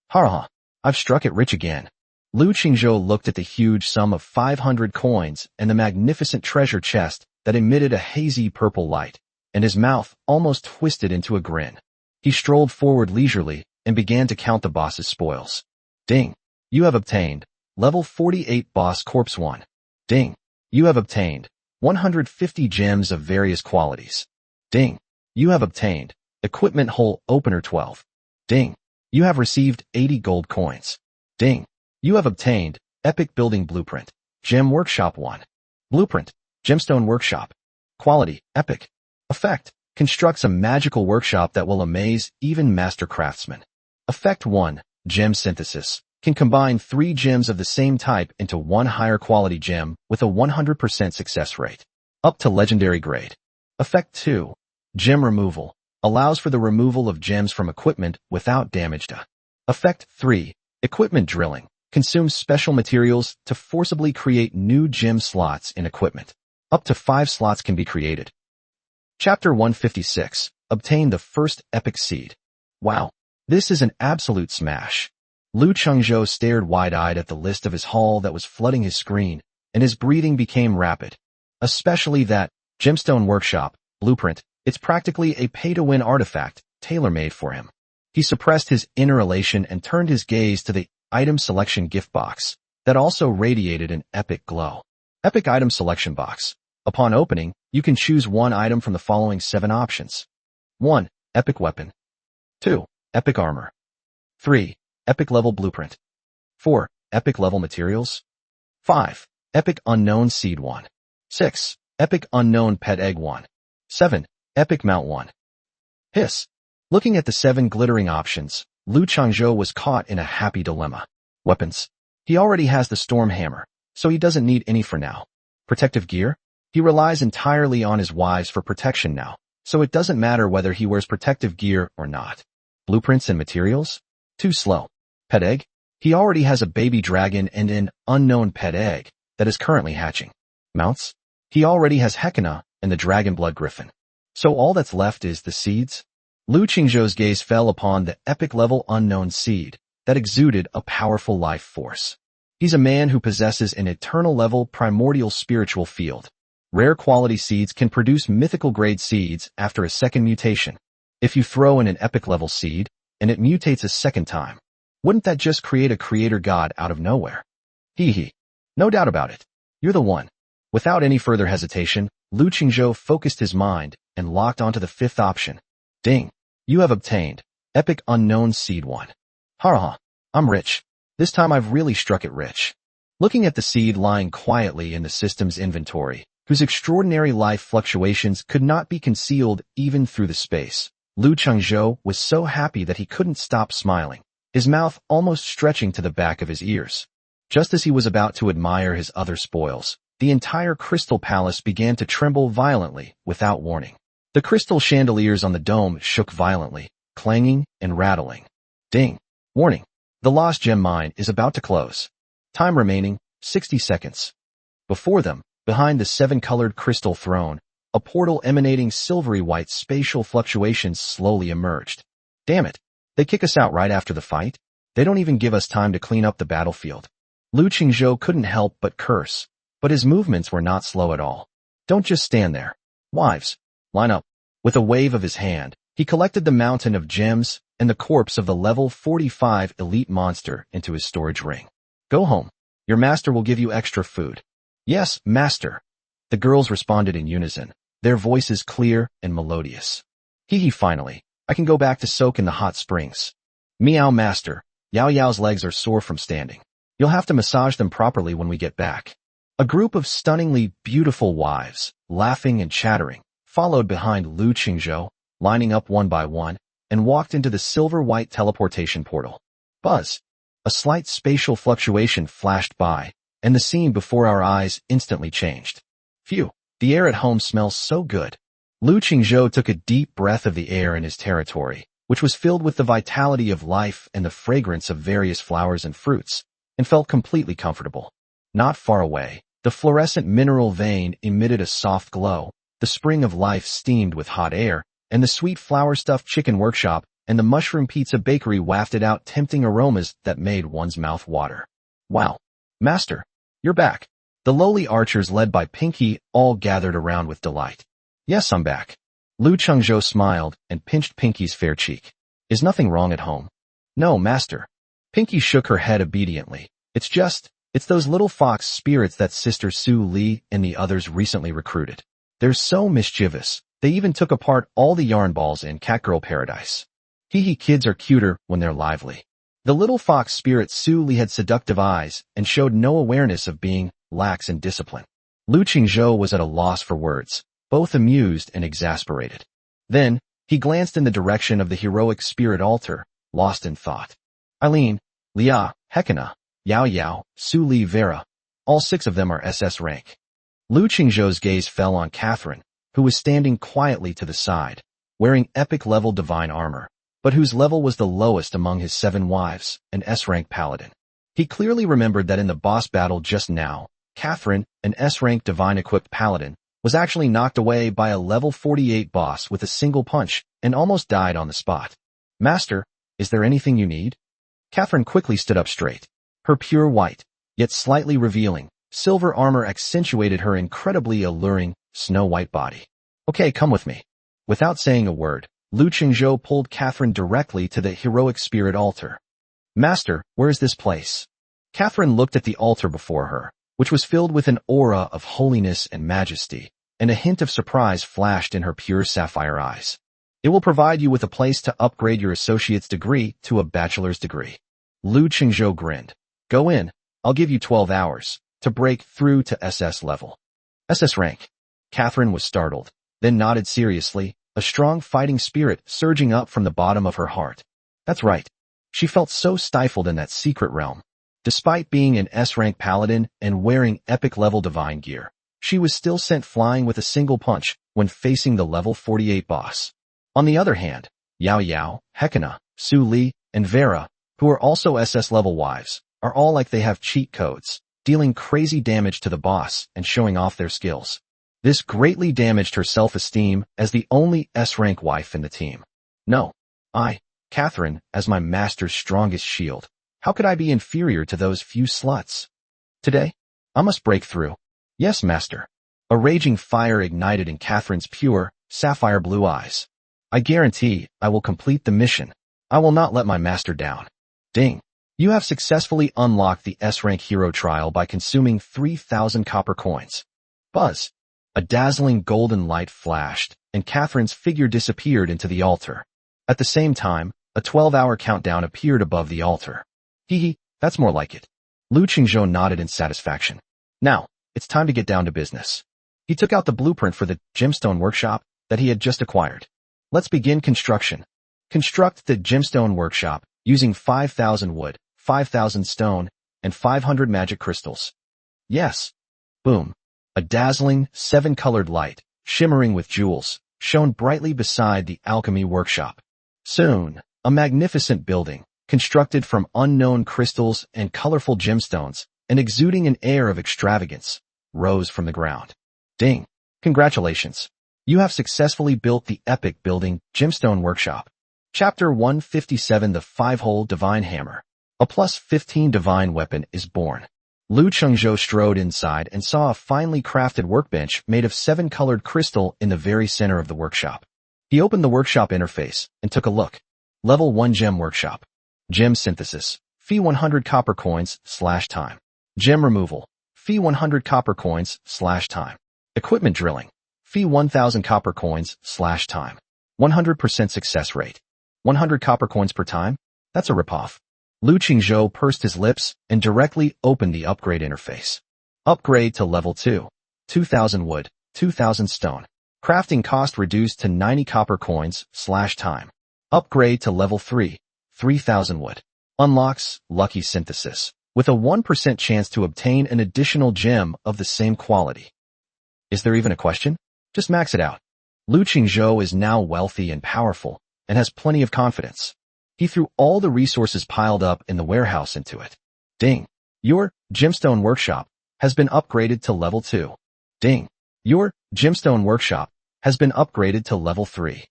Ha! I've struck it rich again. Lu Qingzhou looked at the huge sum of 500 coins and the magnificent treasure chest that emitted a hazy purple light, and his mouth almost twisted into a grin. He strolled forward leisurely and began to count the boss's spoils. Ding. You have obtained level 48 boss corpse 1. Ding. You have obtained 150 gems of various qualities. Ding. You have obtained equipment hole opener 12. Ding. You have received 80 gold coins. Ding. You have obtained epic building blueprint. Gem workshop 1. Blueprint. Gemstone workshop. Quality, epic. Effect. Constructs a magical workshop that will amaze even master craftsmen. Effect 1. Gem synthesis. Can combine 3 gems of the same type into one higher quality gem with a 100% success rate. Up to legendary grade. Effect 2. Gem removal. Allows for the removal of gems from equipment without damage to. Effect 3. Equipment drilling. Consumes special materials to forcibly create new gem slots in equipment. Up to 5 slots can be created. Chapter 156. Obtain the first epic seed. Wow. This is an absolute smash. Lu Qingzhou stared wide-eyed at the list of his haul that was flooding his screen, and his breathing became rapid. Especially that gemstone workshop, blueprint. It's practically a pay-to-win artifact, tailor-made for him. He suppressed his inner elation and turned his gaze to the item selection gift box that also radiated an epic glow. Epic item selection box. Upon opening, you can choose one item from the following 7 options. 1. Epic weapon. 2. Epic armor. 3. Epic level blueprint. 4. Epic level materials. 5. Epic unknown seed 1. 6. Epic unknown pet egg 1. 7. Epic mount 1. Hiss. Looking at the 7 glittering options, Lu Qingzhou was caught in a happy dilemma. Weapons. He already has the storm hammer, so he doesn't need any for now. Protective gear. He relies entirely on his wives for protection now, so it doesn't matter whether he wears protective gear or not. Blueprints and materials. Too slow. Pet egg. He already has a baby dragon and an unknown pet egg that is currently hatching. Mounts. He already has Hekina and the dragon blood griffin. So all that's left is the seeds. Lu Qingzhou's gaze fell upon the epic level unknown seed that exuded a powerful life force. He's a man who possesses an eternal level primordial spiritual field. Rare quality seeds can produce mythical grade seeds after a second mutation. If you throw in an epic level seed, and it mutates a second time, wouldn't that just create a creator god out of nowhere? Hee hee. No doubt about it. You're the one. Without any further hesitation, Lu Qingzhou focused his mind and locked onto the fifth option. Ding. You have obtained Epic Unknown Seed 1. Ha. I'm rich. This time I've really struck it rich. Looking at the seed lying quietly in the system's inventory, whose extraordinary life fluctuations could not be concealed even through the space, Lu Qingzhou was so happy that he couldn't stop smiling, his mouth almost stretching to the back of his ears. Just as he was about to admire his other spoils, the entire crystal palace began to tremble violently without warning. The crystal chandeliers on the dome shook violently, clanging and rattling. Ding. Warning. The Lost Gem Mine is about to close. Time remaining, 60 seconds. Before them, behind the seven-colored crystal throne, a portal emanating silvery white spatial fluctuations slowly emerged. Damn it. They kick us out right after the fight? They don't even give us time to clean up the battlefield. Lu Qingzhou couldn't help but curse, but his movements were not slow at all. Don't just stand there. Wives, line up. With a wave of his hand, he collected the mountain of gems and the corpse of the level 45 elite monster into his storage ring. Go home. Your master will give you extra food. Yes, master. The girls responded in unison, their voices clear and melodious. Hee finally. I can go back to soak in the hot springs. Meow master. Yao Yao's legs are sore from standing. You'll have to massage them properly when we get back. A group of stunningly beautiful wives, laughing and chattering, followed behind Lu Qingzhou, lining up one by one, and walked into the silver-white teleportation portal. Buzz. A slight spatial fluctuation flashed by, and the scene before our eyes instantly changed. Phew, the air at home smells so good. Lu Qingzhou took a deep breath of the air in his territory, which was filled with the vitality of life and the fragrance of various flowers and fruits, and felt completely comfortable. Not far away, the fluorescent mineral vein emitted a soft glow, the spring of life steamed with hot air, and the sweet flour-stuffed chicken workshop and the mushroom pizza bakery wafted out tempting aromas that made one's mouth water. Wow. Master, you're back. The lowly archers led by Pinky all gathered around with delight. Yes, I'm back. Lu Qingzhou smiled and pinched Pinky's fair cheek. Is nothing wrong at home? No, master. Pinky shook her head obediently. It's those little fox spirits that Sister Su Li and the others recently recruited. They're so mischievous, they even took apart all the yarn balls in Catgirl Paradise. Kids are cuter when they're lively. The little fox spirit Su Li had seductive eyes and showed no awareness of being lax in discipline. Lu Qingzhou was at a loss for words, both amused and exasperated. Then, he glanced in the direction of the heroic spirit altar, lost in thought. Eileen, Lia, Hekina, Yao Yao, Su Li Vera, all 6 of them are SS rank. Lu Qingzhou's gaze fell on Catherine, who was standing quietly to the side, wearing epic-level divine armor, but whose level was the lowest among his 7 wives, an S-rank paladin. He clearly remembered that in the boss battle just now, Catherine, an S-rank divine-equipped paladin, was actually knocked away by a level 48 boss with a single punch and almost died on the spot. Master, is there anything you need? Catherine quickly stood up straight. Her pure white, yet slightly revealing, silver armor accentuated her incredibly alluring, snow-white body. Okay, come with me. Without saying a word, Lu Qingzhou pulled Catherine directly to the heroic spirit altar. Master, where is this place? Catherine looked at the altar before her, which was filled with an aura of holiness and majesty, and a hint of surprise flashed in her pure sapphire eyes. It will provide you with a place to upgrade your associate's degree to a bachelor's degree. Lu Qingzhou grinned. Go in, I'll give you 12 hours to break through to SS level. SS rank. Catherine was startled, then nodded seriously, a strong fighting spirit surging up from the bottom of her heart. That's right. She felt so stifled in that secret realm. Despite being an S-rank paladin and wearing epic-level divine gear, she was still sent flying with a single punch when facing the level 48 boss. On the other hand, Yao Yao, Hekina, Su Li, and Vera, who are also SS-level wives, are all like they have cheat codes, dealing crazy damage to the boss and showing off their skills. This greatly damaged her self-esteem as the only S-rank wife in the team. No, Catherine, as my master's strongest shield, how could I be inferior to those few sluts? Today, I must break through. Yes, master. A raging fire ignited in Catherine's pure, sapphire blue eyes. I guarantee I will complete the mission. I will not let my master down. Ding. You have successfully unlocked the S-rank hero trial by consuming 3,000 copper coins. Buzz. A dazzling golden light flashed, and Catherine's figure disappeared into the altar. At the same time, a 12-hour countdown appeared above the altar. Hee, that's more like it. Lu Qingzhou nodded in satisfaction. Now, it's time to get down to business. He took out the blueprint for the gemstone workshop that he had just acquired. Let's begin construction. Construct the gemstone workshop using 5,000 wood, 5,000 stone, and 500 magic crystals. Yes. Boom. A dazzling, 7-colored light, shimmering with jewels, shone brightly beside the alchemy workshop. Soon, a magnificent building, constructed from unknown crystals and colorful gemstones, and exuding an air of extravagance, rose from the ground. Ding! Congratulations! You have successfully built the epic building gemstone workshop. Chapter 157 The 5-Hole Divine Hammer. A +15 divine weapon is born. Lu Qingzhou strode inside and saw a finely crafted workbench made of 7-colored crystal in the very center of the workshop. He opened the workshop interface and took a look. Level 1 Gem Workshop. Gem Synthesis. Fee 100 copper coins / time. Gem Removal. Fee 100 copper coins / time. Equipment Drilling. Fee 1,000 copper coins / time. 100% success rate. 100 copper coins per time? That's a ripoff. Lu Qingzhou pursed his lips and directly opened the upgrade interface. Upgrade to level 2. 2,000 wood, 2,000 stone. Crafting cost reduced to 90 copper coins / time. Upgrade to level 3. 3,000 wood. Unlocks Lucky Synthesis, with a 1% chance to obtain an additional gem of the same quality. Is there even a question? Just max it out. Lu Qingzhou is now wealthy and powerful, and has plenty of confidence. He threw all the resources piled up in the warehouse into it. Ding. Your gemstone workshop has been upgraded to level 2. Ding. Your gemstone workshop has been upgraded to level 3.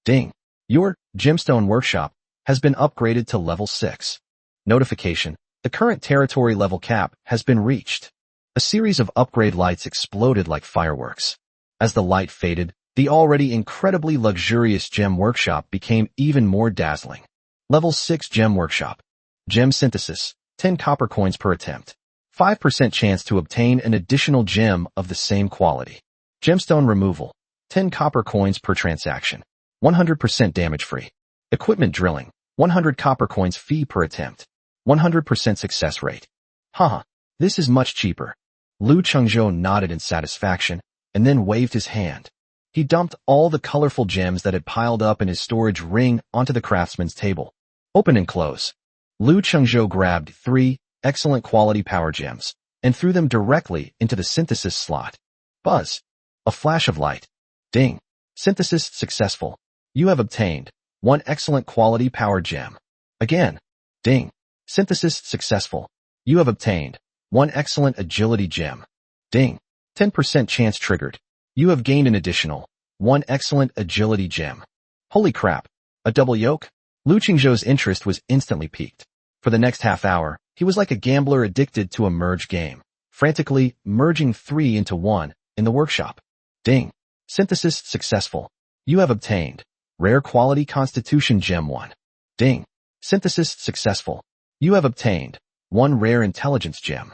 Ding. Your gemstone workshop has been upgraded to level 6. Notification. The current territory level cap has been reached. A series of upgrade lights exploded like fireworks. As the light faded, the already incredibly luxurious gem workshop became even more dazzling. Level 6 Gem Workshop. Gem Synthesis. 10 copper coins per attempt. 5% chance to obtain an additional gem of the same quality. Gemstone Removal. 10 copper coins per transaction. 100% damage free. Equipment Drilling. 100 copper coins fee per attempt. 100% success rate. Haha, this is much cheaper. Lu Qingzhou nodded in satisfaction and then waved his hand. He dumped all the colorful gems that had piled up in his storage ring onto the craftsman's table. Open and close. Lu Qingzhou grabbed 3 excellent quality power gems and threw them directly into the synthesis slot. Buzz. A flash of light. Ding. Synthesis successful. You have obtained 1 excellent quality power gem. Again. Ding. Synthesis successful. You have obtained 1 excellent agility gem. Ding. 10% chance triggered. You have gained an additional 1 excellent agility gem. Holy crap. A double yoke? Lu Qingzhou's interest was instantly piqued. For the next half hour, he was like a gambler addicted to a merge game, frantically merging 3 into 1 in the workshop. Ding. Synthesis successful. You have obtained rare quality constitution gem 1. Ding. Synthesis successful. You have obtained 1 rare intelligence gem.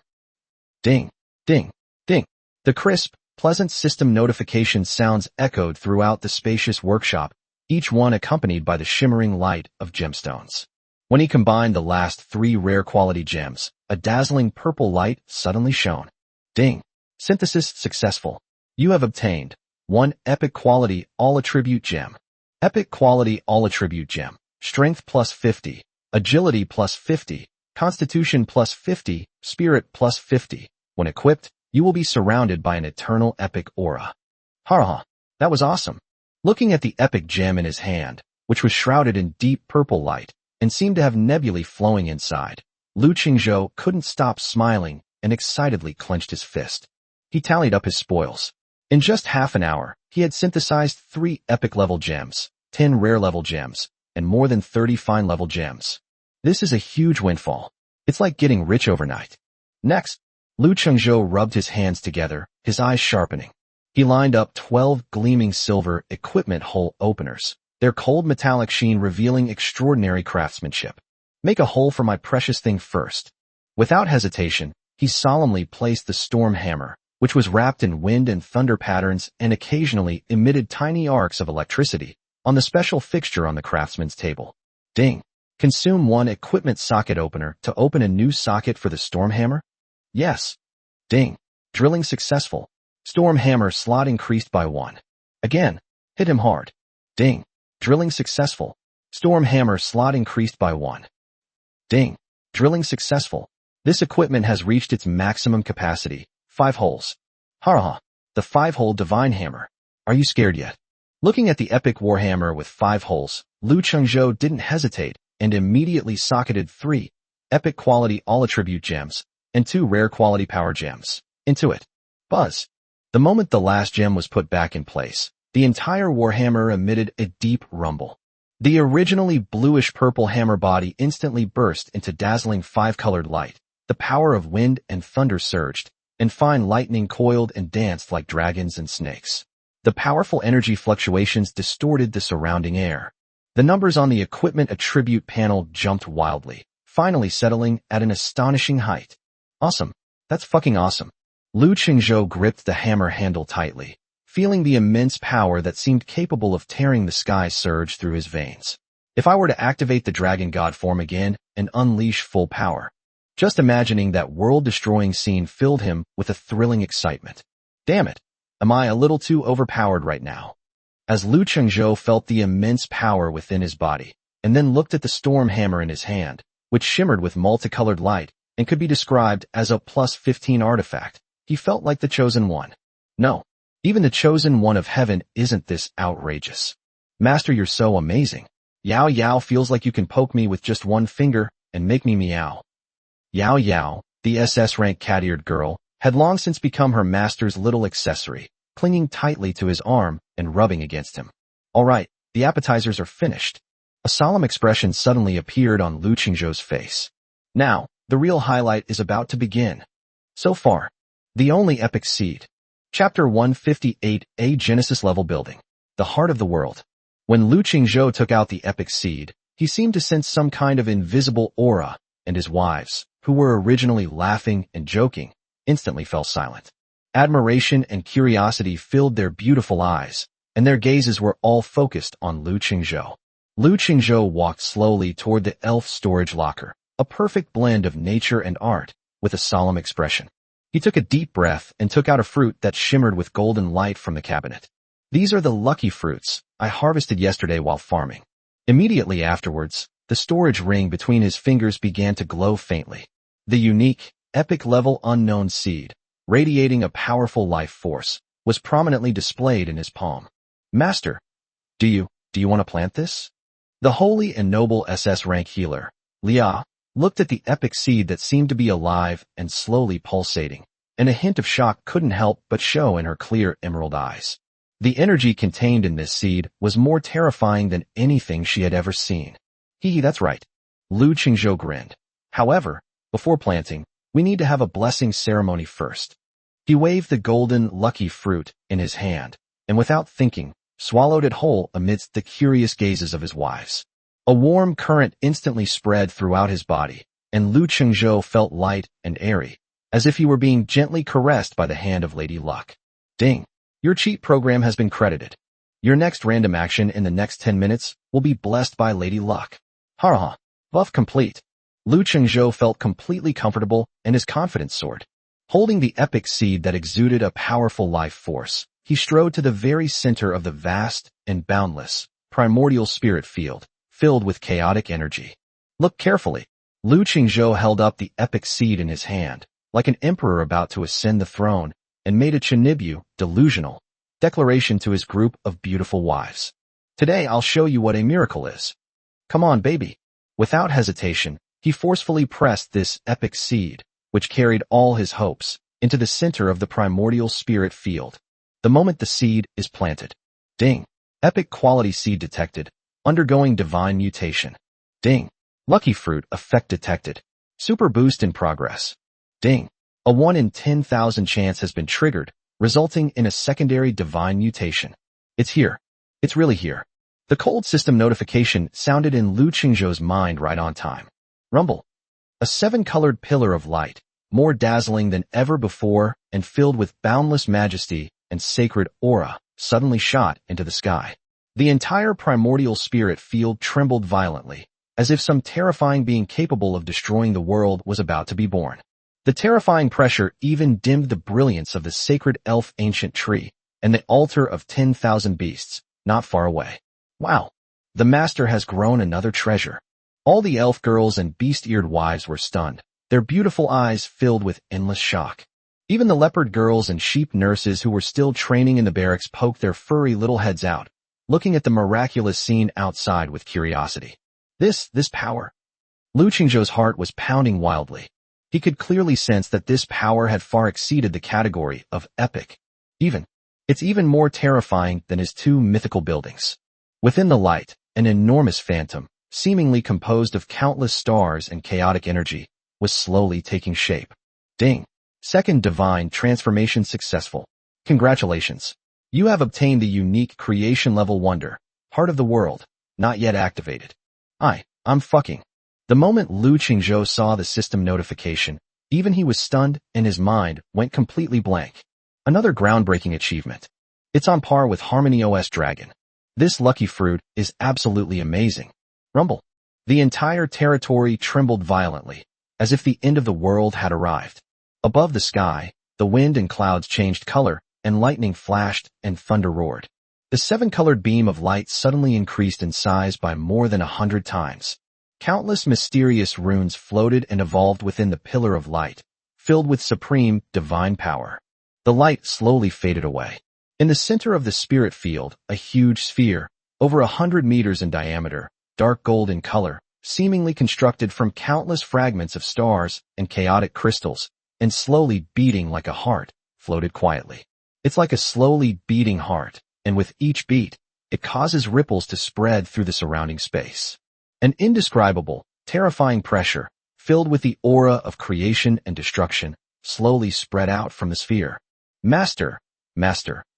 Ding. Ding. Ding. The crisp, pleasant system notification sounds echoed throughout the spacious workshop, each one accompanied by the shimmering light of gemstones. When he combined the last 3 rare quality gems, a dazzling purple light suddenly shone. Ding. Synthesis successful. You have obtained 1 epic quality all-attribute gem. Epic quality all-attribute gem. Strength +50, agility +50, constitution +50, spirit +50. When equipped, you will be surrounded by an eternal epic aura. Ha! That was awesome. Looking at the epic gem in his hand, which was shrouded in deep purple light and seemed to have nebulae flowing inside, Lu Qingzhou couldn't stop smiling and excitedly clenched his fist. He tallied up his spoils. In just half an hour, he had synthesized 3 epic-level gems, 10 rare-level gems, and more than 30 fine-level gems. This is a huge windfall. It's like getting rich overnight. Next, Lu Chengzhou rubbed his hands together, his eyes sharpening. He lined up 12 gleaming silver equipment hole openers, their cold metallic sheen revealing extraordinary craftsmanship. Make a hole for my precious thing first. Without hesitation, he solemnly placed the storm hammer, which was wrapped in wind and thunder patterns and occasionally emitted tiny arcs of electricity, on the special fixture on the craftsman's table. Ding. Consume 1 equipment socket opener to open a new socket for the storm hammer? Yes. Ding. Drilling successful. Storm hammer slot increased by 1. Again. Hit him hard. Ding. Drilling successful. Storm hammer slot increased by 1. Ding. Drilling successful. This equipment has reached its maximum capacity. 5 holes. Ha! The 5-hole divine hammer. Are you scared yet? Looking at the epic warhammer with 5 holes, Lu Chengzhou didn't hesitate and immediately socketed 3 epic quality all-attribute gems and 2 rare quality power gems into it. Buzz. The moment the last gem was put back in place, the entire warhammer emitted a deep rumble. The originally bluish-purple hammer body instantly burst into dazzling 5-colored light. The power of wind and thunder surged, and fine lightning coiled and danced like dragons and snakes. The powerful energy fluctuations distorted the surrounding air. The numbers on the equipment attribute panel jumped wildly, finally settling at an astonishing height. Awesome. That's fucking awesome. Lu Chengzhou gripped the hammer handle tightly, feeling the immense power that seemed capable of tearing the sky surge through his veins. If I were to activate the dragon god form again and unleash full power, just imagining that world-destroying scene filled him with a thrilling excitement. Damn it, am I a little too overpowered right now? As Lu Chengzhou felt the immense power within his body, and then looked at the storm hammer in his hand, which shimmered with multicolored light and could be described as a +15 artifact, he felt like the chosen one. No, even the chosen one of heaven isn't this outrageous. Master, you're so amazing. Yao Yao feels like you can poke me with just 1 finger and make me meow. Yao Yao, the SS rank cat-eared girl, had long since become her master's little accessory, clinging tightly to his arm and rubbing against him. All right, the appetizers are finished. A solemn expression suddenly appeared on Lu Chengzhou's face. Now, the real highlight is about to begin. So far, the only epic seed. Chapter 158, A Genesis Level Building. The Heart of the World. When Lu Chengzhou took out the epic seed, he seemed to sense some kind of invisible aura, and his wives, who were originally laughing and joking, instantly fell silent. Admiration and curiosity filled their beautiful eyes, and their gazes were all focused on Lu Chengzhou. Lu Chengzhou walked slowly toward the elf storage locker, a perfect blend of nature and art, with a solemn expression. He took a deep breath and took out a fruit that shimmered with golden light from the cabinet. These are the lucky fruits I harvested yesterday while farming. Immediately afterwards, the storage ring between his fingers began to glow faintly. The unique, epic-level unknown seed, radiating a powerful life force, was prominently displayed in his palm. Master, do you want to plant this? The holy and noble SS rank healer, Lia, looked at the epic seed that seemed to be alive and slowly pulsating, and a hint of shock couldn't help but show in her clear emerald eyes. The energy contained in this seed was more terrifying than anything she had ever seen. That's right. Lu Chengzhou grinned. However, before planting, we need to have a blessing ceremony first. He waved the golden, lucky fruit in his hand, and without thinking, swallowed it whole amidst the curious gazes of his wives. A warm current instantly spread throughout his body, and Lu Chengzhou felt light and airy, as if he were being gently caressed by the hand of Lady Luck. Ding! Your cheat program has been credited. Your next random action in the next 10 minutes will be blessed by Lady Luck. Ha! Buff complete. Lu Chengzhou felt completely comfortable and his confidence soared. Holding the epic seed that exuded a powerful life force, he strode to the very center of the vast and boundless, primordial spirit field, filled with chaotic energy. Look carefully. Lu Chengzhou held up the epic seed in his hand, like an emperor about to ascend the throne, and made a Chinibu, delusional, declaration to his group of beautiful wives. Today I'll show you what a miracle is. Come on, baby. Without hesitation, he forcefully pressed this epic seed, which carried all his hopes, into the center of the primordial spirit field. The moment the seed is planted. Ding. Epic quality seed detected, undergoing divine mutation. Ding. Lucky fruit effect detected. Super boost in progress. Ding. A 1 in 10,000 chance has been triggered, resulting in a secondary divine mutation. It's here. It's really here. The cold system notification sounded in Lu Qingzhou's mind right on time. Rumble. A 7-colored pillar of light, more dazzling than ever before and filled with boundless majesty and sacred aura, suddenly shot into the sky. The entire primordial spirit field trembled violently, as if some terrifying being capable of destroying the world was about to be born. The terrifying pressure even dimmed the brilliance of the sacred elf ancient tree and the altar of 10,000 beasts, not far away. Wow! The master has grown another treasure. All the elf girls and beast-eared wives were stunned, their beautiful eyes filled with endless shock. Even the leopard girls and sheep nurses who were still training in the barracks poked their furry little heads out, looking at the miraculous scene outside with curiosity. This power. Lu Qingzhou's heart was pounding wildly. He could clearly sense that this power had far exceeded the category of epic. It's even more terrifying than his 2 mythical buildings. Within the light, an enormous phantom, seemingly composed of countless stars and chaotic energy, was slowly taking shape. Ding! Second divine transformation successful. Congratulations. You have obtained the unique creation level wonder, Heart of the World, not yet activated. I'm fucking. The moment Lu Qingzhou saw the system notification, even he was stunned and his mind went completely blank. Another groundbreaking achievement. It's on par with Harmony OS Dragon. This lucky fruit is absolutely amazing. Rumble. The entire territory trembled violently, as if the end of the world had arrived. Above the sky, the wind and clouds changed color, and lightning flashed and thunder roared. The 7-colored beam of light suddenly increased in size by more than 100 times. Countless mysterious runes floated and evolved within the pillar of light, filled with supreme, divine power. The light slowly faded away. In the center of the spirit field, a huge sphere, over 100 meters in diameter, dark gold in color, seemingly constructed from countless fragments of stars and chaotic crystals, and slowly beating like a heart, floated quietly. It's like a slowly beating heart, and with each beat, it causes ripples to spread through the surrounding space. An indescribable, terrifying pressure, filled with the aura of creation and destruction, slowly spread out from the sphere. Master,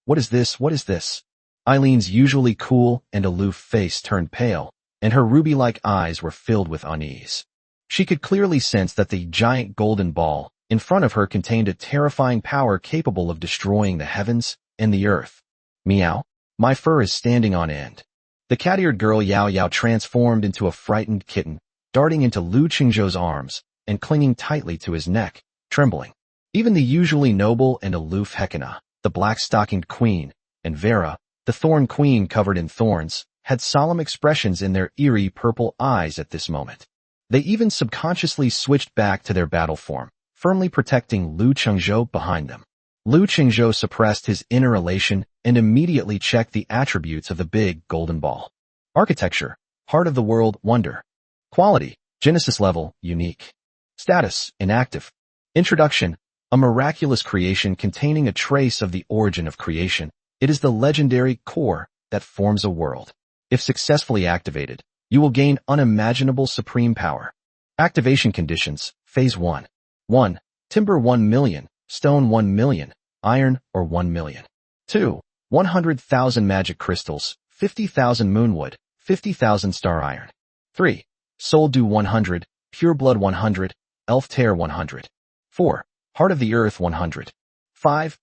what is this? What is this? Eileen's usually cool and aloof face turned pale, and her ruby-like eyes were filled with unease. She could clearly sense that the giant golden ball in front of her contained a terrifying power capable of destroying the heavens and the earth. Meow, my fur is standing on end. The cat-eared girl Yao Yao transformed into a frightened kitten, darting into Lu Qingzhou's arms and clinging tightly to his neck, trembling. Even the usually noble and aloof Hekina, the black-stockinged queen, and Vera, the thorn queen covered in thorns, had solemn expressions in their eerie purple eyes at this moment. They even subconsciously switched back to their battle form, firmly protecting Lu Qingzhou behind them. Lu Qingzhou suppressed his inner elation and immediately checked the attributes of the big golden ball. Architecture, Heart of the World, Wonder. Quality, Genesis level, Unique. Status, Inactive. Introduction, a miraculous creation containing a trace of the origin of creation. It is the legendary core that forms a world. If successfully activated, you will gain unimaginable supreme power. Activation conditions, Phase 1. 1. Timber 1 million, stone 1 million, iron or 1 million. 2. 100,000 magic crystals, 50,000 moonwood, 50,000 star iron. 3. Soul Dew 100, Pure Blood 100, Elf Tear 100. 4. Heart of the Earth 100. 5.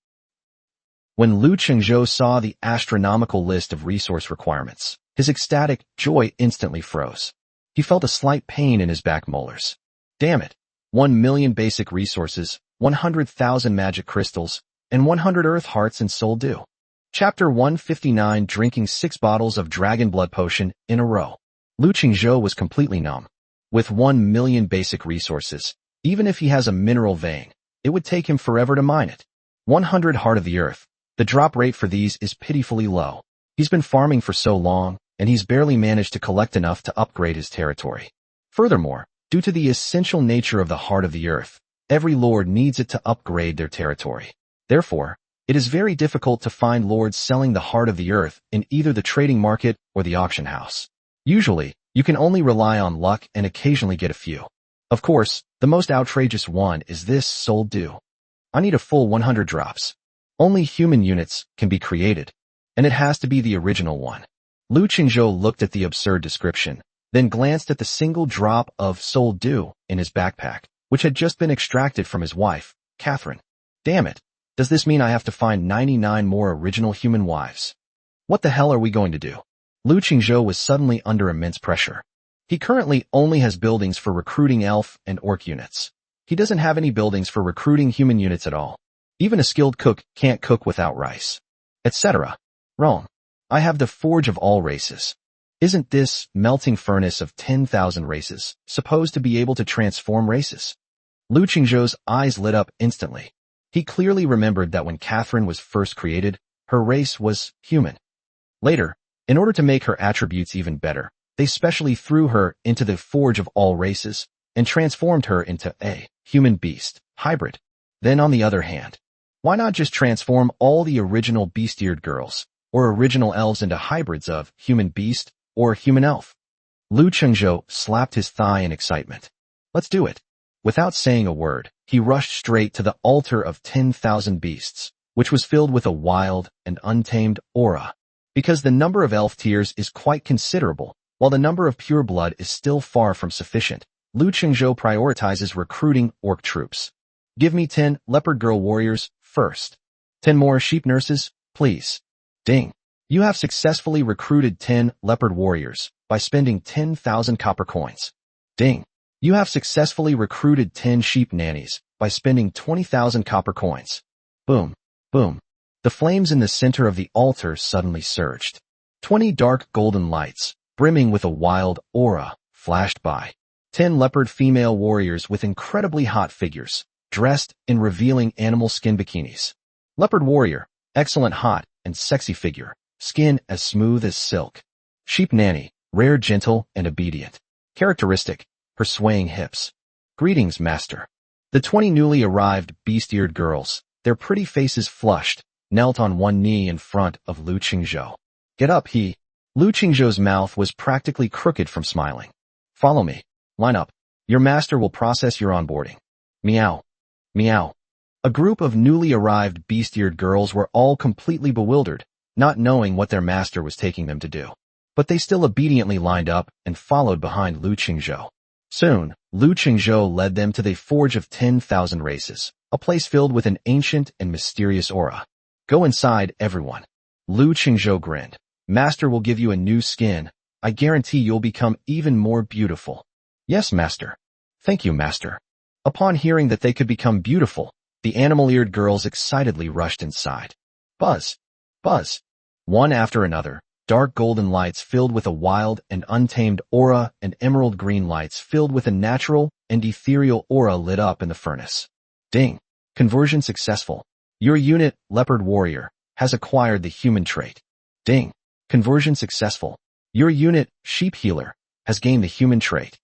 When Lu Qingzhou saw the astronomical list of resource requirements, his ecstatic joy instantly froze. He felt a slight pain in his back molars. Damn it. 1 million basic resources, 100,000 magic crystals, and 100 earth hearts and soul dew. Chapter 159. Drinking 6 bottles of dragon blood potion in a row. Lu Qingzhou was completely numb. With 1 million basic resources, even if he has a mineral vein, it would take him forever to mine it. 100 Heart of the Earth. The drop rate for these is pitifully low. He's been farming for so long, and he's barely managed to collect enough to upgrade his territory. Furthermore, due to the essential nature of the Heart of the Earth, every lord needs it to upgrade their territory. Therefore, it is very difficult to find lords selling the Heart of the Earth in either the trading market or the auction house. Usually, you can only rely on luck and occasionally get a few. Of course, the most outrageous one is this Soul Dew. I need a full 100 drops. Only human units can be created, and it has to be the original one. Lu Qingzhou looked at the absurd description, then glanced at the single drop of soul dew in his backpack, which had just been extracted from his wife, Catherine. Damn it. Does this mean I have to find 99 more original human wives? What the hell are we going to do? Lu Qingzhou was suddenly under immense pressure. He currently only has buildings for recruiting elf and orc units. He doesn't have any buildings for recruiting human units at all. Even a skilled cook can't cook without rice. Etc. Wrong. I have the forge of all races. Isn't this melting furnace of 10,000 races supposed to be able to transform races? Lu Qingzhou's eyes lit up instantly. He clearly remembered that when Catherine was first created, her race was human. Later, in order to make her attributes even better, they specially threw her into the forge of all races and transformed her into a human beast hybrid. Then on the other hand, why not just transform all the original beast-eared girls or original elves into hybrids of human beast or human elf? Lu Qingzhou slapped his thigh in excitement. Let's do it. Without saying a word, he rushed straight to the altar of 10,000 beasts, which was filled with a wild and untamed aura. Because the number of elf tiers is quite considerable, while the number of pure blood is still far from sufficient, Lu Qingzhou prioritizes recruiting orc troops. Give me 10 leopard girl warriors first. 10 more sheep nurses, please. Ding. You have successfully recruited 10 leopard warriors by spending 10,000 copper coins. Ding. You have successfully recruited 10 sheep nannies by spending 20,000 copper coins. Boom. Boom. The flames in the center of the altar suddenly surged. 20 dark golden lights, brimming with a wild aura, flashed by. 10 leopard female warriors with incredibly hot figures, dressed in revealing animal skin bikinis. Leopard warrior, excellent hot and sexy figure, skin as smooth as silk. Sheep nanny, rare, gentle, and obedient. Characteristic, her swaying hips. Greetings, master. The 20 newly arrived beast-eared girls, their pretty faces flushed, knelt on one knee in front of Lu Qingzhou. Get up, he. Lu Qingzhou's mouth was practically crooked from smiling. Follow me. Line up. Your master will process your onboarding. Meow. Meow. A group of newly arrived beast-eared girls were all completely bewildered, not knowing what their master was taking them to do. But they still obediently lined up and followed behind Lu Qingzhou. Soon, Lu Qingzhou led them to the Forge of 10,000 Races, a place filled with an ancient and mysterious aura. Go inside, everyone. Lu Qingzhou grinned. Master will give you a new skin. I guarantee you'll become even more beautiful. Yes, master. Thank you, master. Upon hearing that they could become beautiful, the animal-eared girls excitedly rushed inside. Buzz. Buzz. One after another, dark golden lights filled with a wild and untamed aura and emerald green lights filled with a natural and ethereal aura lit up in the furnace. Ding. Conversion successful. Your unit, Leopard Warrior, has acquired the human trait. Ding. Conversion successful. Your unit, Sheep Healer, has gained the human trait.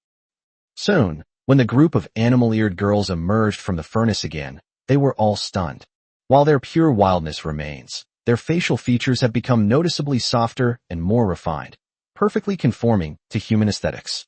Soon, when the group of animal-eared girls emerged from the furnace again, they were all stunned. While their pure wildness remains, their facial features have become noticeably softer and more refined, perfectly conforming to human aesthetics.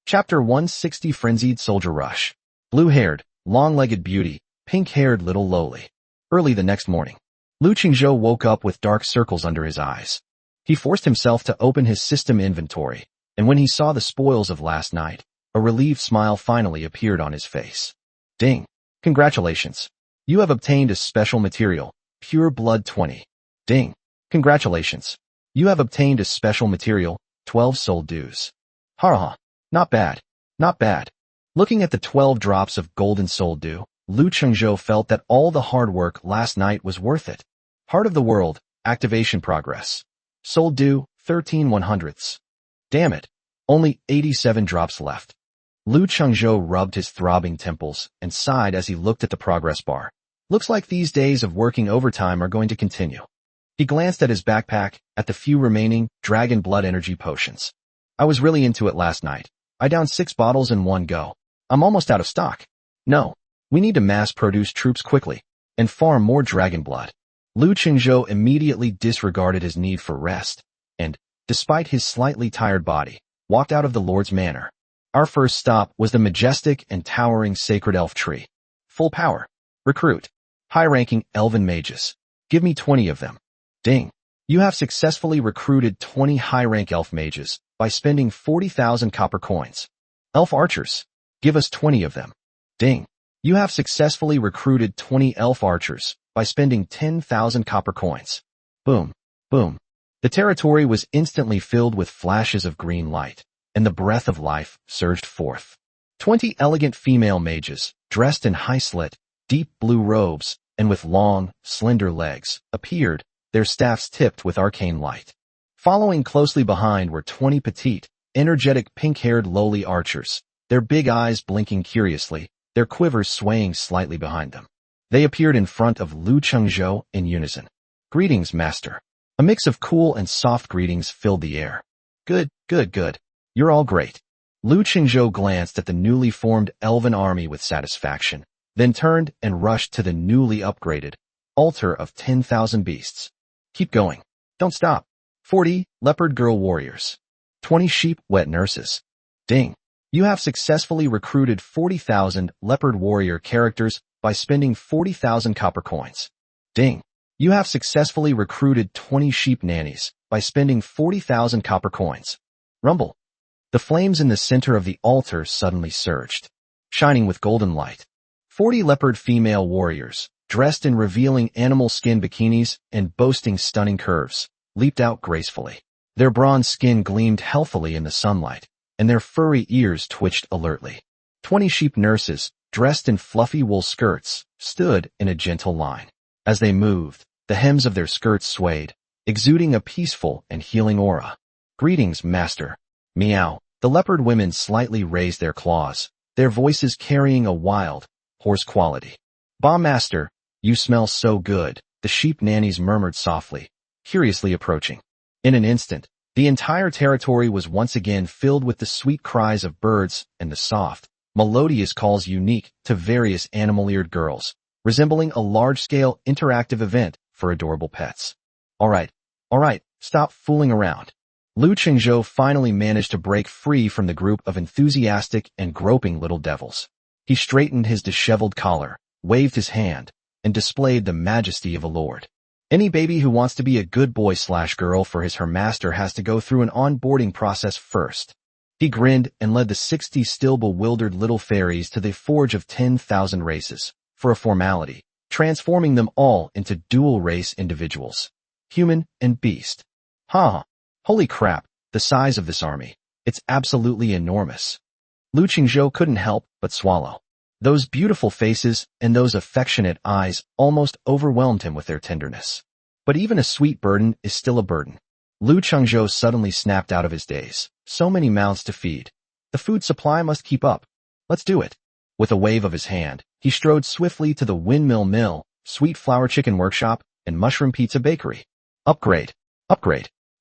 Chapter 160 Frenzied Soldier Rush. Blue-haired, long-legged beauty, pink-haired little lowly. Early the next morning, Lu Qingzhou woke up with dark circles under his eyes. He forced himself to open his system inventory, and when he saw the spoils of last night, a relieved smile finally appeared on his face. Ding. Congratulations. You have obtained a special material, Pure Blood 20. Ding. Congratulations. You have obtained a special material, 12 soul dews. Ha. Not bad. Not bad. Looking at the 12 drops of golden soul dew, Lu Qingzhou felt that all the hard work last night was worth it. Heart of the World, activation progress. Soul dew, 13/100ths. Damn it. Only 87 drops left. Lu Qingzhou rubbed his throbbing temples and sighed as he looked at the progress bar. Looks like these days of working overtime are going to continue. He glanced at his backpack, at the few remaining dragon blood energy potions. I was really into it last night. I downed 6 bottles in one go. I'm almost out of stock. No. We need to mass-produce troops quickly and farm more dragon blood. Lu Qingzhou immediately disregarded his need for rest and, despite his slightly tired body, walked out of the Lord's Manor. Our first stop was the majestic and towering Sacred Elf Tree. Full power. Recruit. High-ranking elven mages. Give me 20 of them. Ding. You have successfully recruited 20 high-rank elf mages by spending 40,000 copper coins. Elf archers. Give us 20 of them. Ding. You have successfully recruited 20 elf archers by spending 10,000 copper coins. Boom. Boom. The territory was instantly filled with flashes of green light, and the breath of life surged forth. 20 elegant female mages, dressed in high-slit, deep blue robes, and with long, slender legs, appeared, their staffs tipped with arcane light. Following closely behind were 20 petite, energetic pink-haired lowly archers, their big eyes blinking curiously, their quivers swaying slightly behind them. They appeared in front of Lu Chengzhou in unison. Greetings, master. A mix of cool and soft greetings filled the air. Good, good, good. You're all great. Lu Chengzhou glanced at the newly formed elven army with satisfaction, then turned and rushed to the newly upgraded altar of 10,000 beasts. Keep going. Don't stop. 40 leopard girl warriors. 20 sheep wet nurses. Ding. You have successfully recruited 40,000 leopard warrior characters by spending 40,000 copper coins. Ding. You have successfully recruited 20 sheep nannies by spending 40,000 copper coins. Rumble. The flames in the center of the altar suddenly surged, shining with golden light. 40 leopard female warriors, dressed in revealing animal skin bikinis and boasting stunning curves, leaped out gracefully. Their bronze skin gleamed healthily in the sunlight, and their furry ears twitched alertly. 20 sheep nurses, dressed in fluffy wool skirts, stood in a gentle line. As they moved, the hems of their skirts swayed, exuding a peaceful and healing aura. Greetings, master. Meow. The leopard women slightly raised their claws, their voices carrying a wild, hoarse quality. Bah, master, you smell so good, the sheep nannies murmured softly, curiously approaching. In an instant, the entire territory was once again filled with the sweet cries of birds and the soft, melodious calls unique to various animal-eared girls, resembling a large-scale interactive event for adorable pets. All right, stop fooling around. Lu Chengzhou finally managed to break free from the group of enthusiastic and groping little devils. He straightened his disheveled collar, waved his hand, and displayed the majesty of a lord. Any baby who wants to be a good boy/girl for her master has to go through an onboarding process first. He grinned and led the 60 still bewildered little fairies to the forge of 10,000 races, for a formality, transforming them all into dual-race individuals. Human and beast. Holy crap, the size of this army. It's absolutely enormous. Lu Chengzhou couldn't help but swallow. Those beautiful faces and those affectionate eyes almost overwhelmed him with their tenderness. But even a sweet burden is still a burden. Lu Chengzhou suddenly snapped out of his daze. So many mouths to feed. The food supply must keep up. Let's do it. With a wave of his hand, he strode swiftly to the Windmill Mill, Sweet Flour Chicken Workshop, and Mushroom Pizza Bakery. Upgrade.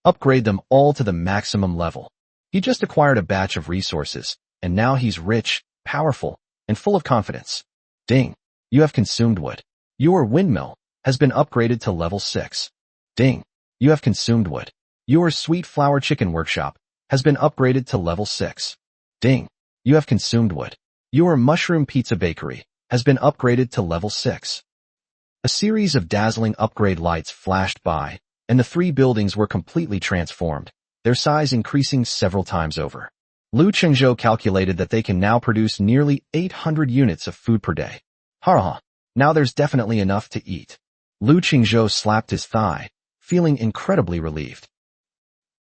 Upgrade them all to the maximum level. He just acquired a batch of resources, and now he's rich, powerful, and full of confidence. Ding. You have consumed wood. Your windmill has been upgraded to level 6. Ding. You have consumed wood. Your Sweet Flour Chicken Workshop has been upgraded to level 6. Ding. You have consumed wood. Your Mushroom Pizza Bakery has been upgraded to level 6. A series of dazzling upgrade lights flashed by, and the 3 buildings were completely transformed, their size increasing several times over. Lu Chengzhou calculated that they can now produce nearly 800 units of food per day. Now there's definitely enough to eat. Lu Chengzhou slapped his thigh, feeling incredibly relieved.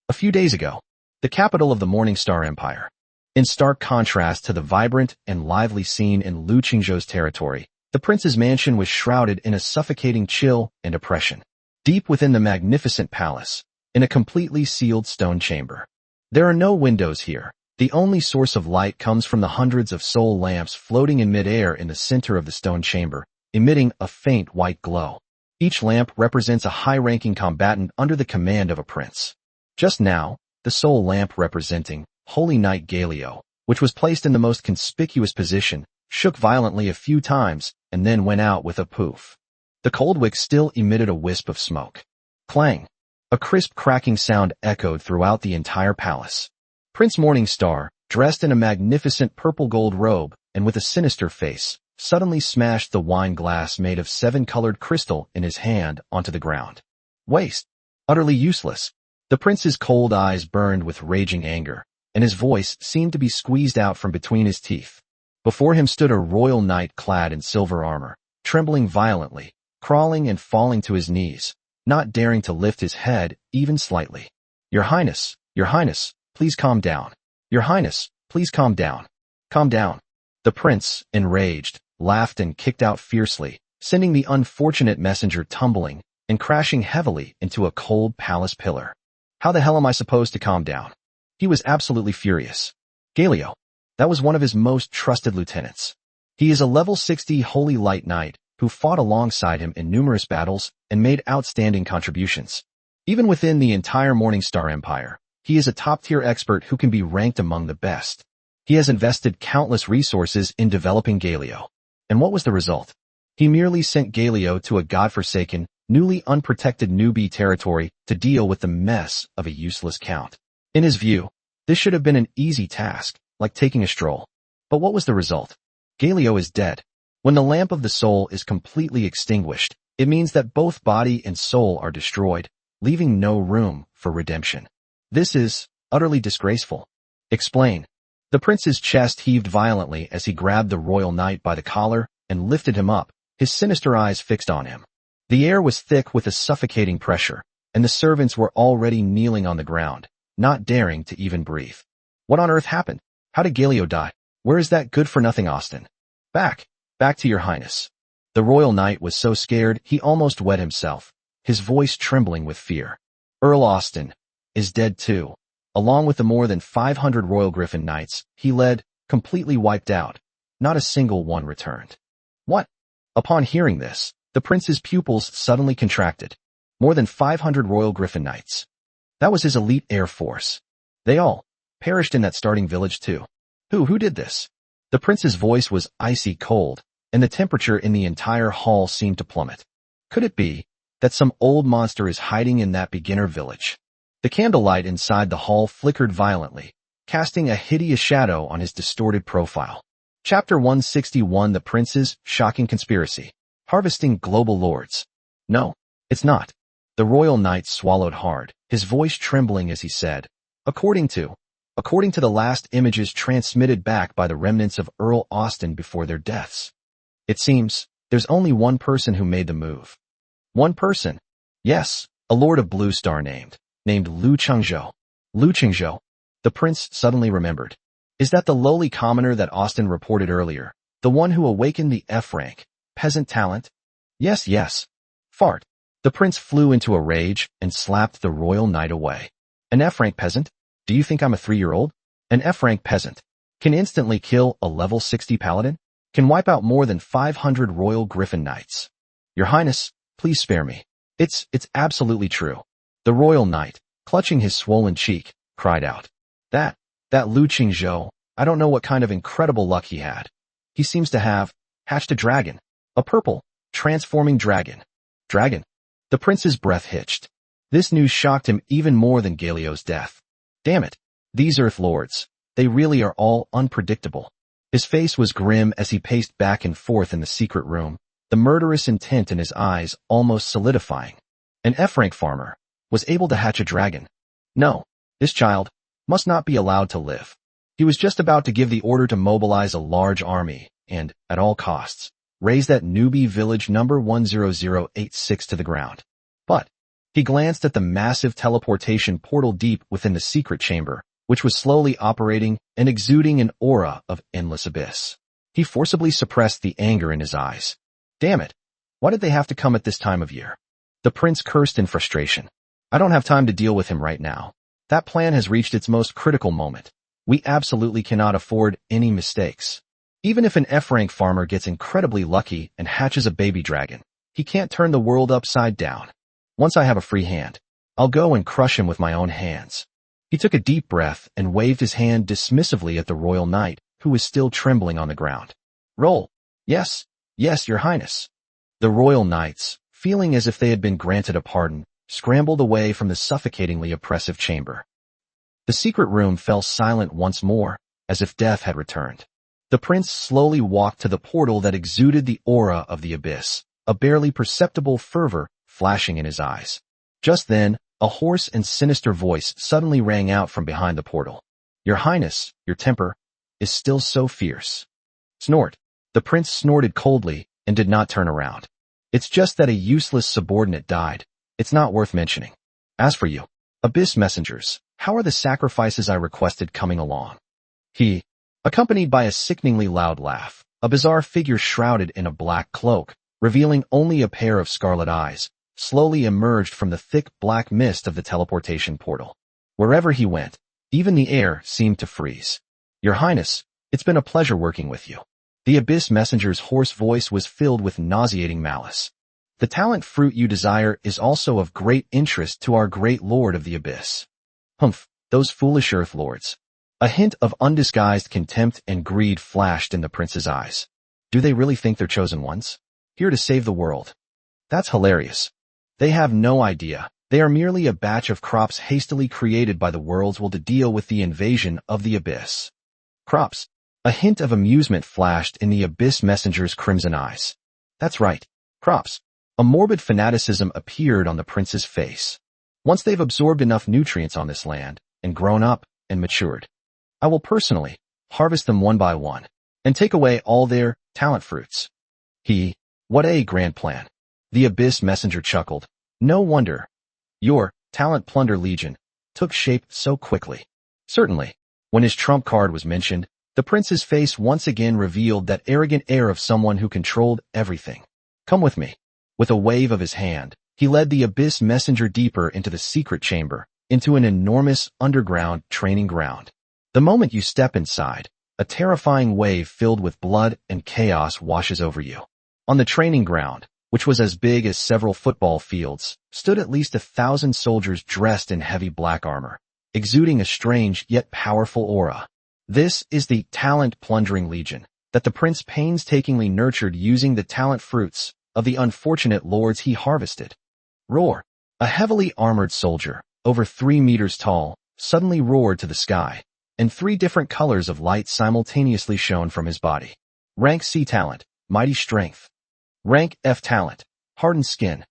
A few days ago, the capital of the Morning Star Empire. In stark contrast to the vibrant and lively scene in Lu Chengzhou's territory, the prince's mansion was shrouded in a suffocating chill and oppression. Deep within the magnificent palace, in a completely sealed stone chamber. There are no windows here. The only source of light comes from the hundreds of soul lamps floating in midair in the center of the stone chamber, emitting a faint white glow. Each lamp represents a high-ranking combatant under the command of a prince. Just now, the soul lamp representing Holy Knight Galio, which was placed in the most conspicuous position, shook violently a few times and then went out with a poof. The cold wick still emitted a wisp of smoke. Clang! A crisp cracking sound echoed throughout the entire palace. Prince Morningstar, dressed in a magnificent purple gold robe and with a sinister face, suddenly smashed the wine glass made of 7-colored crystal in his hand onto the ground. Waste. Utterly useless. The prince's cold eyes burned with raging anger, and his voice seemed to be squeezed out from between his teeth. Before him stood a royal knight clad in silver armor, trembling violently, crawling and falling to his knees, not daring to lift his head even slightly. Your Highness, please calm down. Your Highness, please calm down. Calm down. The prince, enraged, laughed and kicked out fiercely, sending the unfortunate messenger tumbling and crashing heavily into a cold palace pillar. How the hell am I supposed to calm down? He was absolutely furious. Galio. That was one of his most trusted lieutenants. He is a level 60 Holy Light Knight who fought alongside him in numerous battles and made outstanding contributions. Even within the entire Morningstar Empire, he is a top-tier expert who can be ranked among the best. He has invested countless resources in developing Galio. And what was the result? He merely sent Galio to a godforsaken, newly unprotected newbie territory to deal with the mess of a useless count. In his view, this should have been an easy task, like taking a stroll. But what was the result? Galio is dead. When the lamp of the soul is completely extinguished, it means that both body and soul are destroyed, leaving no room for redemption. This is utterly disgraceful. Explain. The prince's chest heaved violently as he grabbed the royal knight by the collar and lifted him up, his sinister eyes fixed on him. The air was thick with a suffocating pressure, and the servants were already kneeling on the ground, not daring to even breathe. What on earth happened? How did Galio die? Where is that good-for-nothing Austin? Back to your highness. The royal knight was so scared he almost wet himself, his voice trembling with fear. Earl Austin is dead too. Along with the more than 500 Royal Griffin Knights he led, completely wiped out. Not a single one returned. What? Upon hearing this, the prince's pupils suddenly contracted. More than 500 Royal Griffin Knights. That was his elite air force. They all perished in that starting village too. Who did this? The prince's voice was icy cold, and the temperature in the entire hall seemed to plummet. Could it be that some old monster is hiding in that beginner village? The candlelight inside the hall flickered violently, casting a hideous shadow on his distorted profile. Chapter 161: The Prince's Shocking Conspiracy. Harvesting Global Lords. No, it's not. The royal knight swallowed hard, his voice trembling as he said, According to the last images transmitted back by the remnants of Earl Austin before their deaths, it seems there's only one person who made the move. One person? Yes, a lord of Blue Star named Lu Chengzhou. Lu Chengzhou. The prince suddenly remembered. Is that the lowly commoner that Austin reported earlier? The one who awakened the F-rank, peasant talent? Yes. Fart. The prince flew into a rage and slapped the royal knight away. An F-rank peasant? Do you think I'm a 3-year-old? An F-rank peasant can instantly kill a level 60 paladin? Can wipe out more than 500 Royal Griffin Knights. Your Highness, please spare me. It's absolutely true. The royal knight, clutching his swollen cheek, cried out. That Lu Qingzhou, I don't know what kind of incredible luck he had. He seems to have hatched a dragon. A purple, transforming dragon. Dragon. The prince's breath hitched. This news shocked him even more than Galio's death. Damn it. These Earth Lords, they really are all unpredictable. His face was grim as he paced back and forth in the secret room, the murderous intent in his eyes almost solidifying. An F-rank farmer was able to hatch a dragon. No, this child must not be allowed to live. He was just about to give the order to mobilize a large army and, at all costs, raise that newbie village number 10086 to the ground. But he glanced at the massive teleportation portal deep within the secret chamber, which was slowly operating and exuding an aura of endless abyss. He forcibly suppressed the anger in his eyes. Damn it. Why did they have to come at this time of year? The prince cursed in frustration. I don't have time to deal with him right now. That plan has reached its most critical moment. We absolutely cannot afford any mistakes. Even if an F-rank farmer gets incredibly lucky and hatches a baby dragon, he can't turn the world upside down. Once I have a free hand, I'll go and crush him with my own hands. He took a deep breath and waved his hand dismissively at the royal knight, who was still trembling on the ground. Roll. Yes, your highness. The royal knights, feeling as if they had been granted a pardon, scrambled away from the suffocatingly oppressive chamber. The secret room fell silent once more, as if death had returned. The prince slowly walked to the portal that exuded the aura of the abyss, a barely perceptible fervor flashing in his eyes. Just then, a hoarse and sinister voice suddenly rang out from behind the portal. "Your Highness, your temper is still so fierce." Snort. The prince snorted coldly and did not turn around. "It's just that a useless subordinate died. It's not worth mentioning. As for you, abyss messengers, how are the sacrifices I requested coming along?" He, accompanied by a sickeningly loud laugh, a bizarre figure shrouded in a black cloak, revealing only a pair of scarlet eyes, slowly emerged from the thick black mist of the teleportation portal. Wherever he went, even the air seemed to freeze. "Your Highness, it's been a pleasure working with you." The abyss messenger's hoarse voice was filled with nauseating malice. "The talent fruit you desire is also of great interest to our great lord of the abyss." Humph, those foolish earth lords. A hint of undisguised contempt and greed flashed in the prince's eyes. Do they really think they're chosen ones? Here to save the world? That's hilarious. They have no idea. They are merely a batch of crops hastily created by the world's will to deal with the invasion of the abyss. Crops. A hint of amusement flashed in the abyss messenger's crimson eyes. That's right. Crops. A morbid fanaticism appeared on the prince's face. Once they've absorbed enough nutrients on this land, and grown up, and matured, I will personally harvest them one by one, and take away all their talent fruits. What a grand plan. The abyss messenger chuckled. No wonder your talent plunder legion took shape so quickly. Certainly, when his trump card was mentioned, the prince's face once again revealed that arrogant air of someone who controlled everything. Come with me. With a wave of his hand, he led the abyss messenger deeper into the secret chamber, into an enormous underground training ground. The moment you step inside, a terrifying wave filled with blood and chaos washes over you. On the training ground, which was as big as several football fields, stood at least 1,000 soldiers dressed in heavy black armor, exuding a strange yet powerful aura. This is the talent plundering legion that the prince painstakingly nurtured using the talent fruits of the unfortunate lords he harvested. Roar! A heavily armored soldier, over 3 meters tall, suddenly roared to the sky, and 3 different colors of light simultaneously shone from his body. Rank C talent, mighty strength. Rank F talent, hardened skin.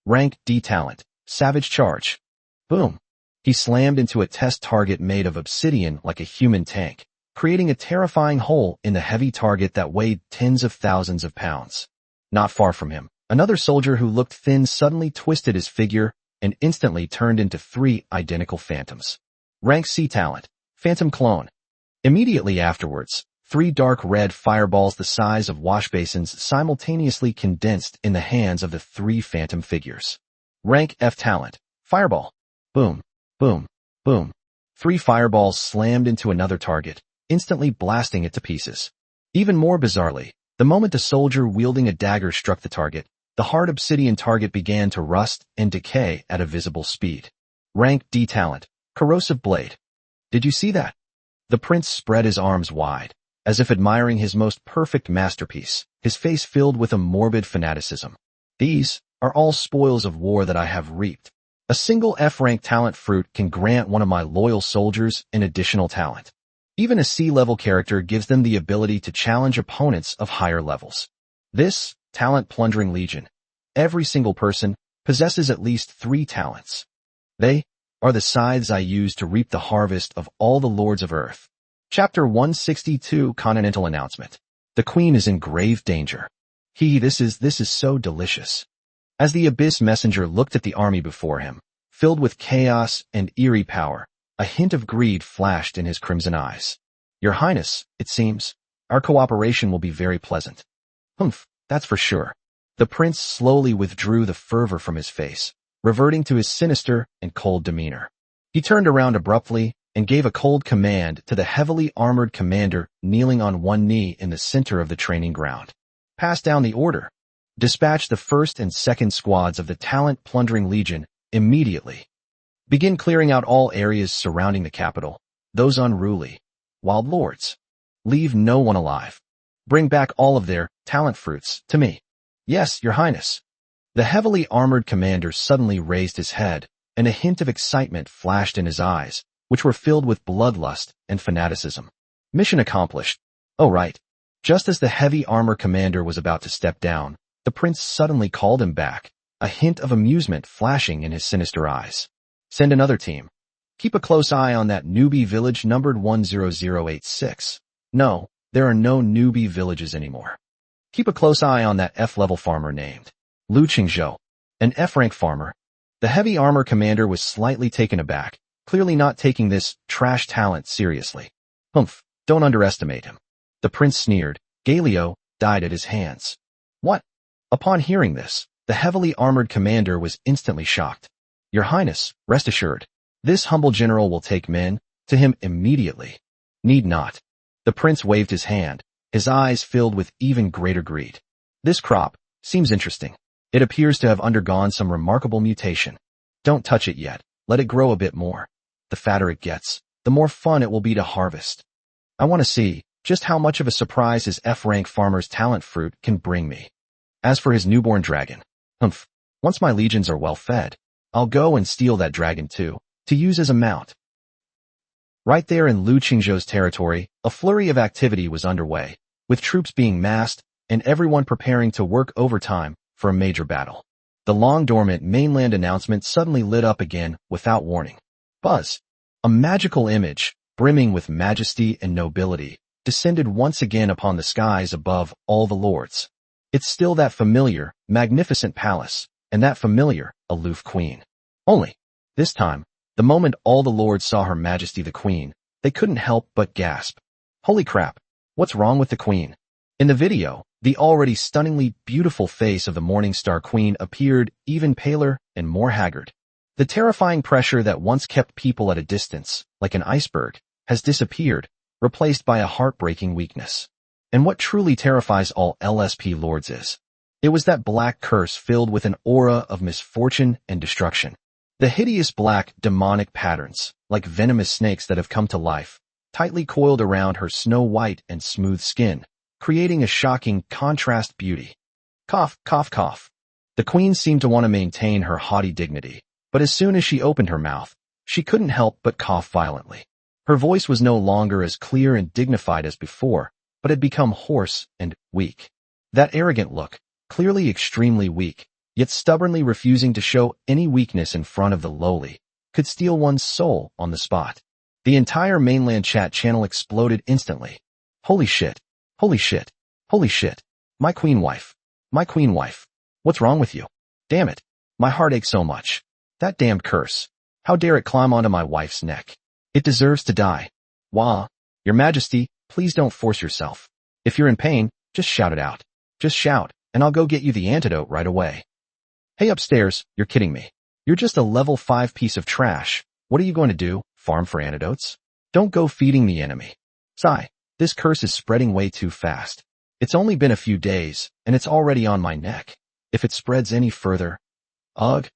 Rank D talent, savage charge. Boom! He slammed into a test target made of obsidian like a human tank, creating a terrifying hole in the heavy target that weighed tens of thousands of pounds. Not far from him, another soldier who looked thin suddenly twisted his figure and instantly turned into 3 identical phantoms. Rank C talent, phantom clone. Immediately afterwards, 3 dark red fireballs the size of wash basins simultaneously condensed in the hands of the 3 phantom figures. Rank F talent, fireball. Boom, boom, boom. 3 fireballs slammed into another target, instantly blasting it to pieces. Even more bizarrely, the moment the soldier wielding a dagger struck the target, the hard obsidian target began to rust and decay at a visible speed. Rank D talent, corrosive blade. Did you see that? The prince spread his arms wide, as if admiring his most perfect masterpiece, his face filled with a morbid fanaticism. These are all spoils of war that I have reaped. A single F-rank talent fruit can grant one of my loyal soldiers an additional talent. Even a C-level character gives them the ability to challenge opponents of higher levels. This talent plundering legion, every single person, possesses at least 3 talents. They are the scythes I use to reap the harvest of all the lords of earth. Chapter 162 Continental Announcement. The queen is in grave danger. This is so delicious. As the abyss messenger looked at the army before him, filled with chaos and eerie power, a hint of greed flashed in his crimson eyes. Your Highness, it seems, our cooperation will be very pleasant. Humph, that's for sure. The prince slowly withdrew the fervor from his face, reverting to his sinister and cold demeanor. He turned around abruptly and gave a cold command to the heavily armored commander kneeling on one knee in the center of the training ground. Pass down the order. Dispatch the first and second squads of the talent plundering legion immediately. Begin clearing out all areas surrounding the capital, those unruly, wild lords. Leave no one alive. Bring back all of their talent fruits to me. Yes, Your Highness. The heavily armored commander suddenly raised his head, and a hint of excitement flashed in his eyes, which were filled with bloodlust and fanaticism. Mission accomplished. Oh right. Just as the heavy armor commander was about to step down, the prince suddenly called him back, a hint of amusement flashing in his sinister eyes. Send another team. Keep a close eye on that newbie village numbered 10086. No, there are no newbie villages anymore. Keep a close eye on that F-level farmer named Lu Qingzhou, an F-rank farmer. The heavy armor commander was slightly taken aback, clearly not taking this trash talent seriously. Humph, don't underestimate him. The prince sneered. Galio died at his hands. What? Upon hearing this, the heavily armored commander was instantly shocked. Your Highness, rest assured, this humble general will take men to him immediately. Need not. The prince waved his hand, his eyes filled with even greater greed. This crop seems interesting. It appears to have undergone some remarkable mutation. Don't touch it yet. Let it grow a bit more. The fatter it gets, the more fun it will be to harvest. I want to see just how much of a surprise his F-rank farmer's talent fruit can bring me. As for his newborn dragon, humph, once my legions are well fed, I'll go and steal that dragon too, to use as a mount. Right there in Lu Qingzhou's territory, a flurry of activity was underway, with troops being massed and everyone preparing to work overtime for a major battle. The long-dormant mainland announcement suddenly lit up again without warning. Buzz, a magical image, brimming with majesty and nobility, descended once again upon the skies above all the lords. It's still that familiar, magnificent palace, and that familiar, aloof queen. Only, this time, the moment all the lords saw Her Majesty the Queen, they couldn't help but gasp. Holy crap, what's wrong with the Queen? In the video, the already stunningly beautiful face of the Morningstar Queen appeared even paler and more haggard. The terrifying pressure that once kept people at a distance, like an iceberg, has disappeared, replaced by a heartbreaking weakness. And what truly terrifies all LSP lords is, it was that black curse filled with an aura of misfortune and destruction. The hideous black, demonic patterns, like venomous snakes that have come to life, tightly coiled around her snow-white and smooth skin, creating a shocking contrast beauty. Cough, cough, cough. The queen seemed to want to maintain her haughty dignity, but as soon as she opened her mouth, she couldn't help but cough violently. Her voice was no longer as clear and dignified as before, but had become hoarse and weak. That arrogant look, clearly extremely weak, yet stubbornly refusing to show any weakness in front of the lowly, could steal one's soul on the spot. The entire mainland chat channel exploded instantly. Holy shit. Holy shit. Holy shit. My queen wife. My queen wife. What's wrong with you? Damn it. My heart aches so much. That damned curse. How dare it climb onto my wife's neck? It deserves to die. Wah. Your Majesty, please don't force yourself. If you're in pain, just shout it out. Just shout, and I'll go get you the antidote right away. Hey upstairs, you're kidding me. You're just a level 5 piece of trash. What are you going to do, farm for antidotes? Don't go feeding the enemy. Sigh, this curse is spreading way too fast. It's only been a few days, and it's already on my neck. If it spreads any further, ugh,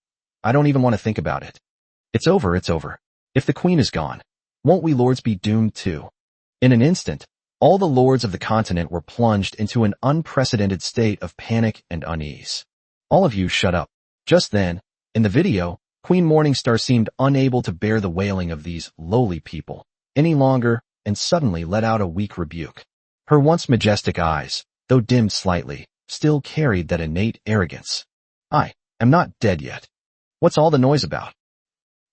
I don't even want to think about it. It's over, it's over. If the queen is gone, won't we lords be doomed too? In an instant, all the lords of the continent were plunged into an unprecedented state of panic and unease. All of you shut up. Just then, in the video, Queen Morningstar seemed unable to bear the wailing of these lowly people any longer and suddenly let out a weak rebuke. Her once majestic eyes, though dimmed slightly, still carried that innate arrogance. I am not dead yet. What's all the noise about?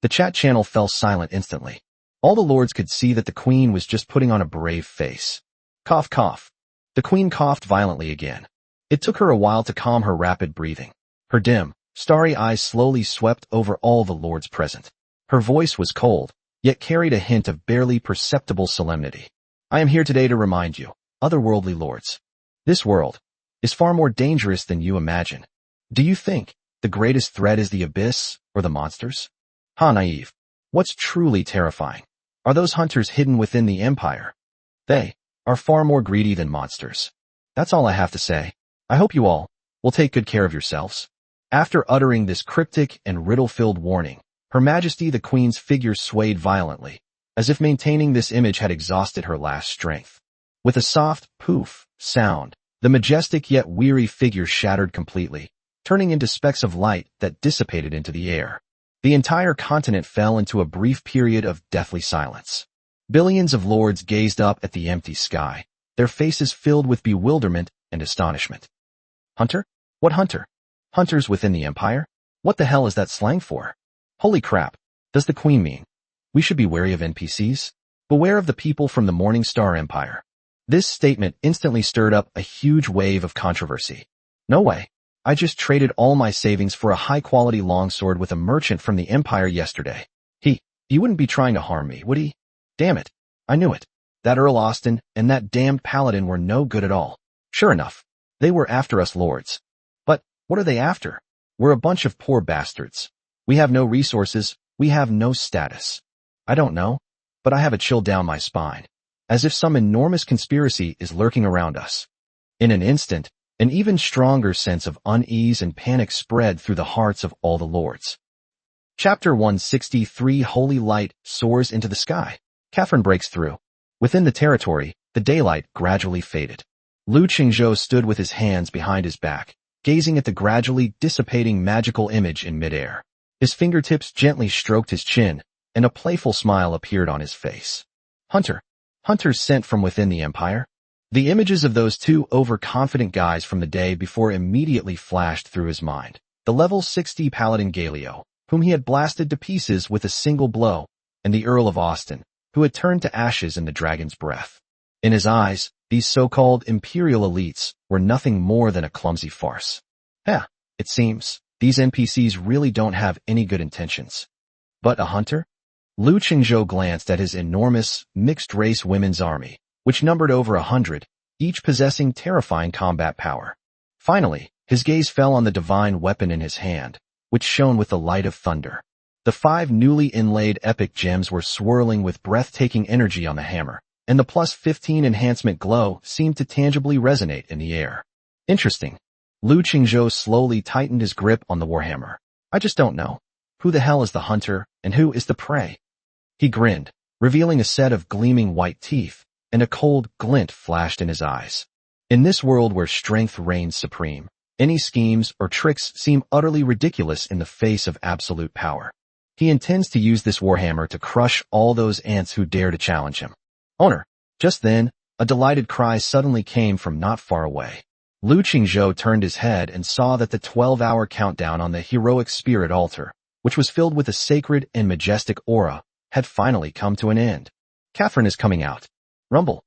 The chat channel fell silent instantly. All the lords could see that the queen was just putting on a brave face. Cough, cough. The queen coughed violently again. It took her a while to calm her rapid breathing. Her dim, starry eyes slowly swept over all the lords present. Her voice was cold, yet carried a hint of barely perceptible solemnity. I am here today to remind you, otherworldly lords. This world is far more dangerous than you imagine. Do you think the greatest threat is the abyss or the monsters? Ha, naive. What's truly terrifying are those hunters hidden within the empire. They are far more greedy than monsters. That's all I have to say. I hope you all will take good care of yourselves. After uttering this cryptic and riddle-filled warning, Her Majesty the Queen's figure swayed violently, as if maintaining this image had exhausted her last strength. With a soft poof sound, the majestic yet weary figure shattered completely, turning into specks of light that dissipated into the air. The entire continent fell into a brief period of deathly silence. Billions of lords gazed up at the empty sky, their faces filled with bewilderment and astonishment. Hunter? What hunter? Hunters within the Empire? What the hell is that slang for? Holy crap, does the Queen mean we should be wary of NPCs? Beware of the people from the Morning Star Empire. This statement instantly stirred up a huge wave of controversy. No way. I just traded all my savings for a high-quality longsword with a merchant from the Empire yesterday. He wouldn't be trying to harm me, would he? Damn it. I knew it. That Earl Austin and that damned paladin were no good at all. Sure enough, they were after us lords. But what are they after? We're a bunch of poor bastards. We have no resources, we have no status. I don't know, but I have a chill down my spine, as if some enormous conspiracy is lurking around us. In an instant, an even stronger sense of unease and panic spread through the hearts of all the lords. Chapter 163 Holy Light soars into the sky. Catherine breaks through. Within the territory, the daylight gradually faded. Lu Qingzhou stood with his hands behind his back, gazing at the gradually dissipating magical image in midair. His fingertips gently stroked his chin, and a playful smile appeared on his face. Hunters sent from within the Empire? The images of those two overconfident guys from the day before immediately flashed through his mind. The level 60 Paladin Galio, whom he had blasted to pieces with a single blow, and the Earl of Austin, who had turned to ashes in the dragon's breath. In his eyes, these so-called imperial elites were nothing more than a clumsy farce. It seems, these NPCs really don't have any good intentions. But a hunter? Lu Qingzhou glanced at his enormous, mixed-race women's army, which numbered over 100, each possessing terrifying combat power. Finally, his gaze fell on the divine weapon in his hand, which shone with the light of thunder. The 5 newly inlaid epic gems were swirling with breathtaking energy on the hammer, and the plus 15 enhancement glow seemed to tangibly resonate in the air. Interesting. Lu Qingzhou slowly tightened his grip on the warhammer. I just don't know. Who the hell is the hunter, and who is the prey? He grinned, revealing a set of gleaming white teeth, and a cold glint flashed in his eyes. In this world where strength reigns supreme, any schemes or tricks seem utterly ridiculous in the face of absolute power. He intends to use this warhammer to crush all those ants who dare to challenge him. Owner. Just then, a delighted cry suddenly came from not far away. Lu Qingzhou turned his head and saw that the 12-hour countdown on the heroic spirit altar, which was filled with a sacred and majestic aura, had finally come to an end. Catherine is coming out. Rumble.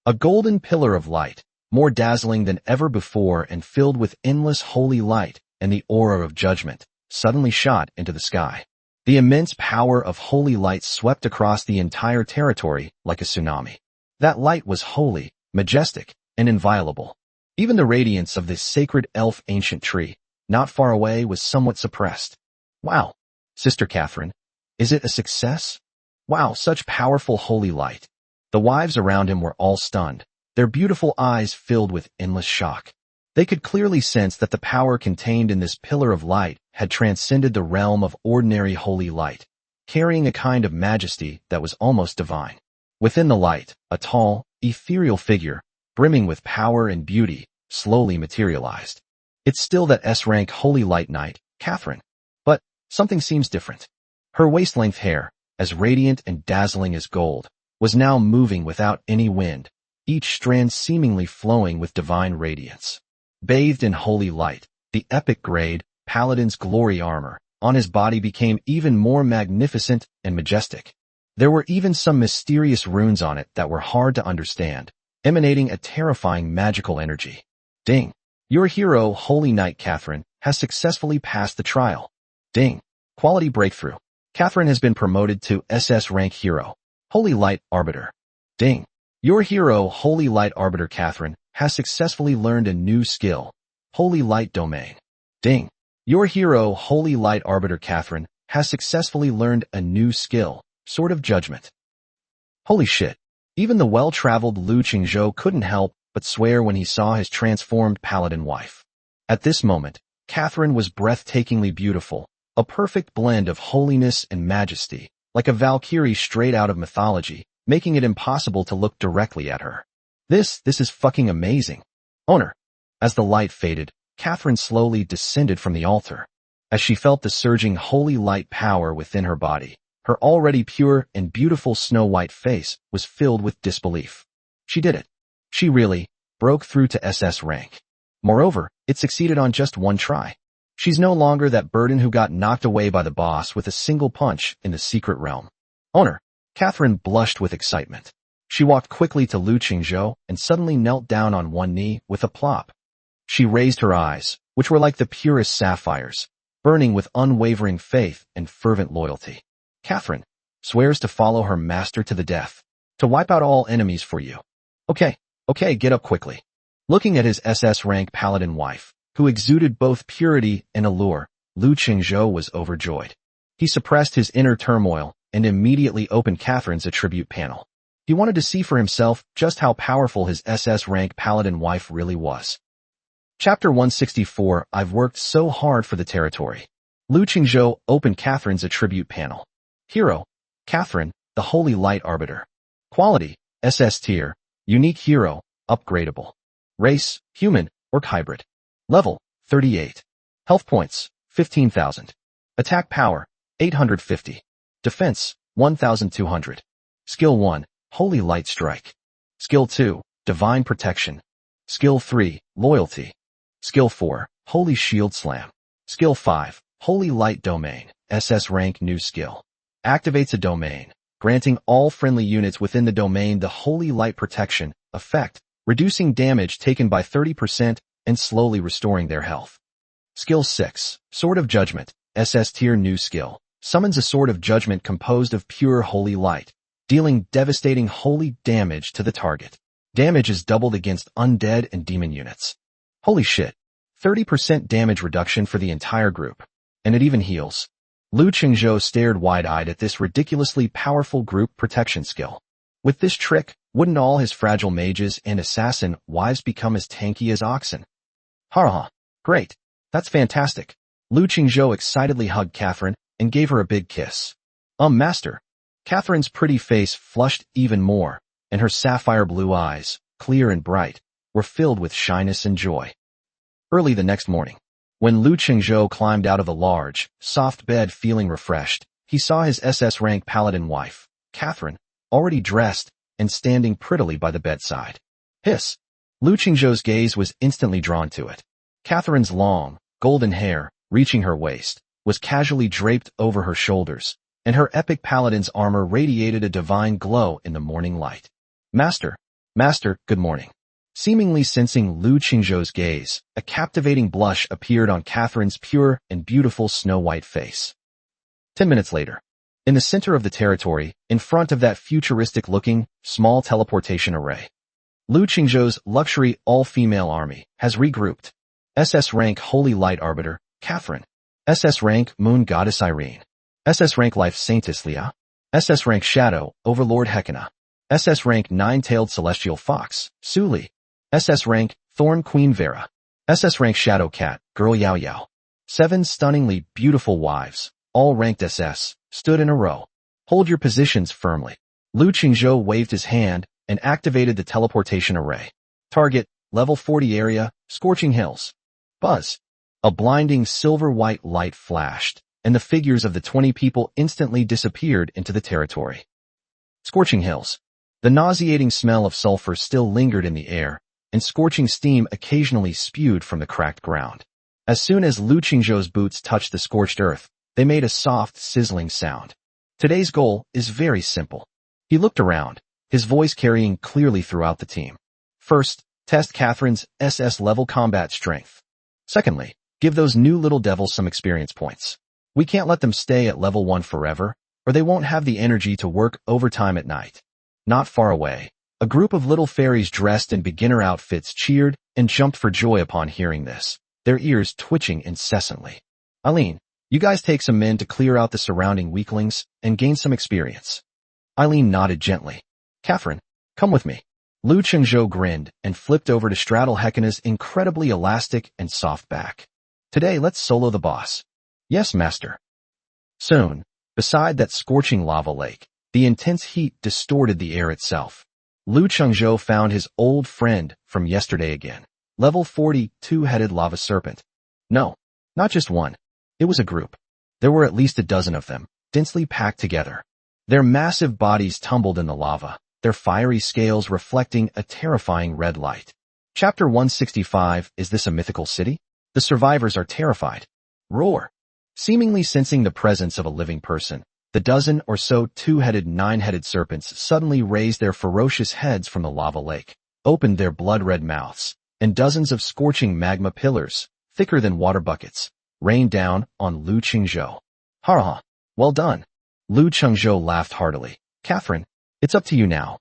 A golden pillar of light, more dazzling than ever before and filled with endless holy light and the aura of judgment, suddenly shot into the sky. The immense power of holy light swept across the entire territory like a tsunami. That light was holy, majestic, and inviolable. Even the radiance of this sacred elf ancient tree, not far away, was somewhat suppressed. Wow, Sister Catherine, is it a success? Wow, such powerful holy light. The wives around him were all stunned, their beautiful eyes filled with endless shock. They could clearly sense that the power contained in this pillar of light had transcended the realm of ordinary holy light, carrying a kind of majesty that was almost divine. Within the light, a tall, ethereal figure, brimming with power and beauty, slowly materialized. It's still that S-rank holy light knight, Catherine. But something seems different. Her waist-length hair, as radiant and dazzling as gold, was now moving without any wind, each strand seemingly flowing with divine radiance. Bathed in holy light, the epic grade, Paladin's glory armor, on his body became even more magnificent and majestic. There were even some mysterious runes on it that were hard to understand, emanating a terrifying magical energy. Ding. Your hero, Holy Knight Catherine, has successfully passed the trial. Ding. Quality breakthrough. Catherine has been promoted to SS rank hero. Holy Light Arbiter. Ding. Your hero, Holy Light Arbiter Catherine, has successfully learned a new skill. Holy Light Domain. Ding. Your hero, Holy Light Arbiter Catherine, has successfully learned a new skill. Sword of Judgment. Holy shit. Even the well-traveled Lu Qingzhou couldn't help but swear when he saw his transformed paladin wife. At this moment, Catherine was breathtakingly beautiful, a perfect blend of holiness and majesty, like a Valkyrie straight out of mythology, making it impossible to look directly at her. This is fucking amazing. Owner. As the light faded, Catherine slowly descended from the altar. As she felt the surging holy light power within her body, her already pure and beautiful snow-white face was filled with disbelief. She did it. She really broke through to SS rank. Moreover, it succeeded on just one try. She's no longer that burden who got knocked away by the boss with a single punch in the secret realm. Owner. Catherine blushed with excitement. She walked quickly to Lu Qingzhou and suddenly knelt down on one knee with a plop. She raised her eyes, which were like the purest sapphires, burning with unwavering faith and fervent loyalty. Catherine swears to follow her master to the death, to wipe out all enemies for you. Okay, get up quickly. Looking at his SS rank paladin wife, who exuded both purity and allure, Lu Qingzhou was overjoyed. He suppressed his inner turmoil and immediately opened Catherine's attribute panel. He wanted to see for himself just how powerful his SS rank paladin wife really was. Chapter 164. I've worked so hard for the territory. Lu Qingzhou opened Catherine's attribute panel. Hero. Catherine, the Holy Light Arbiter. Quality. SS tier. Unique hero. Upgradable. Race. Human, Orc hybrid. Level. 38. Health points. 15,000. Attack power. 850. Defense. 1,200. Skill 1. Holy Light Strike. Skill 2. Divine Protection. Skill 3. Loyalty. Skill 4. Holy Shield Slam. Skill 5. Holy Light Domain. SS rank new skill. Activates a domain, granting all friendly units within the domain the Holy Light Protection effect, reducing damage taken by 30% and slowly restoring their health. Skill 6. Sword of Judgment. SS tier new skill. Summons a Sword of Judgment composed of pure holy light, dealing devastating holy damage to the target. Damage is doubled against undead and demon units. Holy shit. 30% damage reduction for the entire group. And it even heals. Lu Qingzhou stared wide-eyed at this ridiculously powerful group protection skill. With this trick, wouldn't all his fragile mages and assassin wives become as tanky as oxen? Ha! Great. That's fantastic. Lu Qingzhou excitedly hugged Catherine and gave her a big kiss. Master. Catherine's pretty face flushed even more, and her sapphire blue eyes, clear and bright, were filled with shyness and joy. Early the next morning, when Lu Qingzhou climbed out of the large, soft bed feeling refreshed, he saw his SS rank paladin wife, Catherine, already dressed and standing prettily by the bedside. Hiss! Lu Qingzhou's gaze was instantly drawn to it. Catherine's long, golden hair, reaching her waist, was casually draped over her shoulders, and her epic paladin's armor radiated a divine glow in the morning light. Master, good morning. Seemingly sensing Lu Qingzhou's gaze, a captivating blush appeared on Catherine's pure and beautiful snow-white face. 10 minutes later, in the center of the territory, in front of that futuristic-looking, small teleportation array, Lu Qingzhou's luxury all-female army has regrouped. SS rank Holy Light Arbiter, Catherine. SS rank Moon Goddess Irene. SS rank Life Saintess Leah. SS rank Shadow Overlord Hekina. SS rank Nine-Tailed Celestial Fox, Suli. SS rank Thorn Queen Vera. SS rank Shadow Cat, Girl Yao Yao. 7 stunningly beautiful wives, all ranked SS, stood in a row. Hold your positions firmly. Lu Qingzhou waved his hand and activated the teleportation array. Target, level 40 area, Scorching Hills. Buzz. A blinding silver-white light flashed, and the figures of the 20 people instantly disappeared into the territory. Scorching Hills. The nauseating smell of sulfur still lingered in the air, and scorching steam occasionally spewed from the cracked ground. As soon as Lu Qingzhou's boots touched the scorched earth, they made a soft, sizzling sound. Today's goal is very simple. He looked around, his voice carrying clearly throughout the team. First, test Catherine's SS level combat strength. Secondly, give those new little devils some experience points. We can't let them stay at level 1 forever, or they won't have the energy to work overtime at night. Not far away, a group of little fairies dressed in beginner outfits cheered and jumped for joy upon hearing this, their ears twitching incessantly. Eileen, you guys take some men to clear out the surrounding weaklings and gain some experience. Eileen nodded gently. Catherine, come with me. Lu Qingzhou grinned and flipped over to straddle Hekina's incredibly elastic and soft back. Today let's solo the boss. Yes, master. Soon, beside that scorching lava lake, the intense heat distorted the air itself. Lu Qingzhou found his old friend from yesterday again. Level 40, two-headed lava serpent. No, not just one. It was a group. There were at least a dozen of them, densely packed together. Their massive bodies tumbled in the lava, their fiery scales reflecting a terrifying red light. Chapter 165, Is This a Mythical City? The survivors are terrified. Roar. Seemingly sensing the presence of a living person, the dozen or so two-headed, nine-headed serpents suddenly raised their ferocious heads from the lava lake, opened their blood-red mouths, and dozens of scorching magma pillars, thicker than water buckets, rained down on Lu Qingzhou. Ha! Well done. Lu Qingzhou laughed heartily. Catherine, it's up to you now.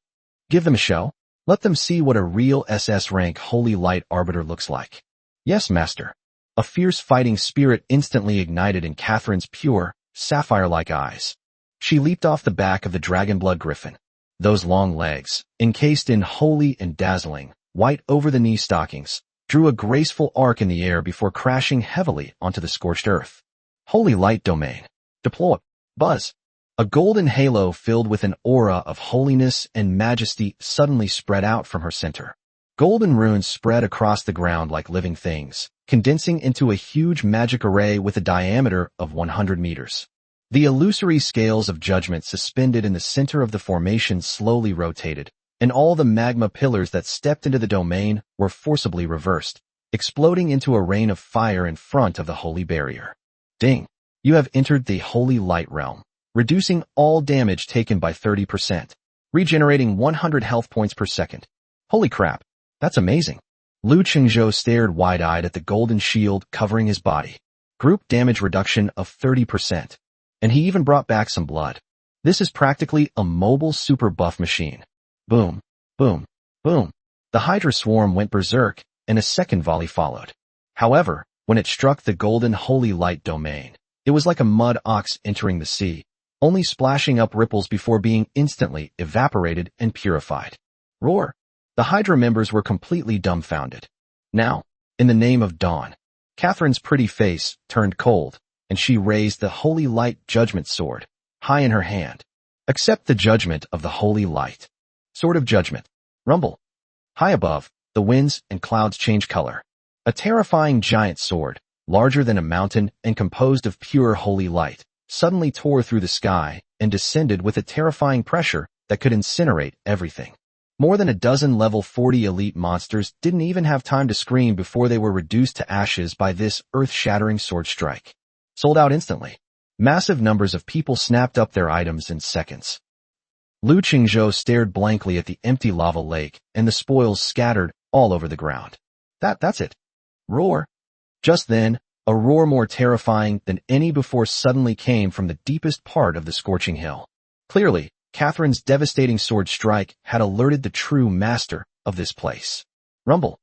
Give them a show. Let them see what a real SS rank Holy Light Arbiter looks like. Yes, master. A fierce fighting spirit instantly ignited in Catherine's pure, sapphire-like eyes. She leaped off the back of the dragon-blood griffin. Those long legs, encased in holy and dazzling, white over-the-knee stockings, drew a graceful arc in the air before crashing heavily onto the scorched earth. Holy Light Domain. Deploy. Buzz. A golden halo filled with an aura of holiness and majesty suddenly spread out from her center. Golden runes spread across the ground like living things, condensing into a huge magic array with a diameter of 100 meters. The illusory scales of judgment suspended in the center of the formation slowly rotated, and all the magma pillars that stepped into the domain were forcibly reversed, exploding into a rain of fire in front of the holy barrier. Ding! You have entered the Holy Light Realm, reducing all damage taken by 30%, regenerating 100 health points per second. Holy crap! That's amazing. Lu Qingzhou stared wide-eyed at the golden shield covering his body. Group damage reduction of 30%. And he even brought back some blood. This is practically a mobile super buff machine. Boom, boom, boom. The Hydra swarm went berserk, and a second volley followed. However, when it struck the golden holy light domain, it was like a mud ox entering the sea, only splashing up ripples before being instantly evaporated and purified. Roar! The Hydra members were completely dumbfounded. Now, in the name of Dawn, Catherine's pretty face turned cold, and she raised the Holy Light Judgment Sword, high in her hand. Accept the judgment of the Holy Light. Sword of Judgment. Rumble. High above, the winds and clouds change color. A terrifying giant sword, larger than a mountain and composed of pure holy light, suddenly tore through the sky and descended with a terrifying pressure that could incinerate everything. More than a dozen level 40 elite monsters didn't even have time to scream before they were reduced to ashes by this earth-shattering sword strike. Sold out instantly. Massive numbers of people snapped up their items in seconds. Lu Qingzhou stared blankly at the empty lava lake and the spoils scattered all over the ground. That's it. Roar. Just then, a roar more terrifying than any before suddenly came from the deepest part of the scorching hill. Clearly, Catherine's devastating sword strike had alerted the true master of this place. Rumble.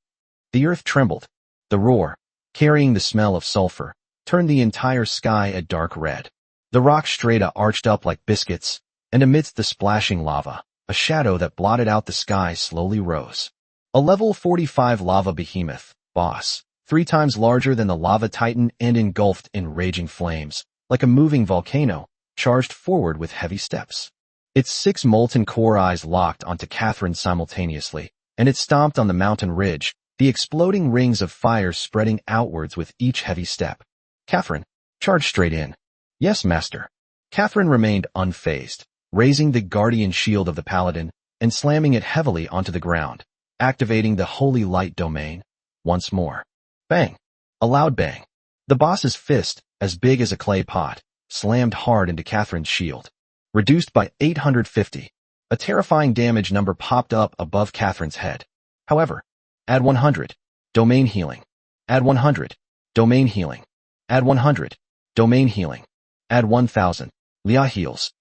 The earth trembled. The roar, carrying the smell of sulfur, turned the entire sky a dark red. The rock strata arched up like biscuits, and amidst the splashing lava, a shadow that blotted out the sky slowly rose. A level 45 lava behemoth, boss, 3 times larger than the lava titan and engulfed in raging flames, like a moving volcano, charged forward with heavy steps. Its 6 molten core eyes locked onto Catherine simultaneously, and it stomped on the mountain ridge, the exploding rings of fire spreading outwards with each heavy step. Catherine, charge straight in. Yes, master. Catherine remained unfazed, raising the guardian shield of the paladin and slamming it heavily onto the ground, activating the holy light domain. Once more. Bang. A loud bang. The boss's fist, as big as a clay pot, slammed hard into Catherine's shield. Reduced by 850. A terrifying damage number popped up above Catherine's head. However, add 100. Domain healing. Add 100. Domain healing. Add 100. Domain healing. Add 1000. Lia heals.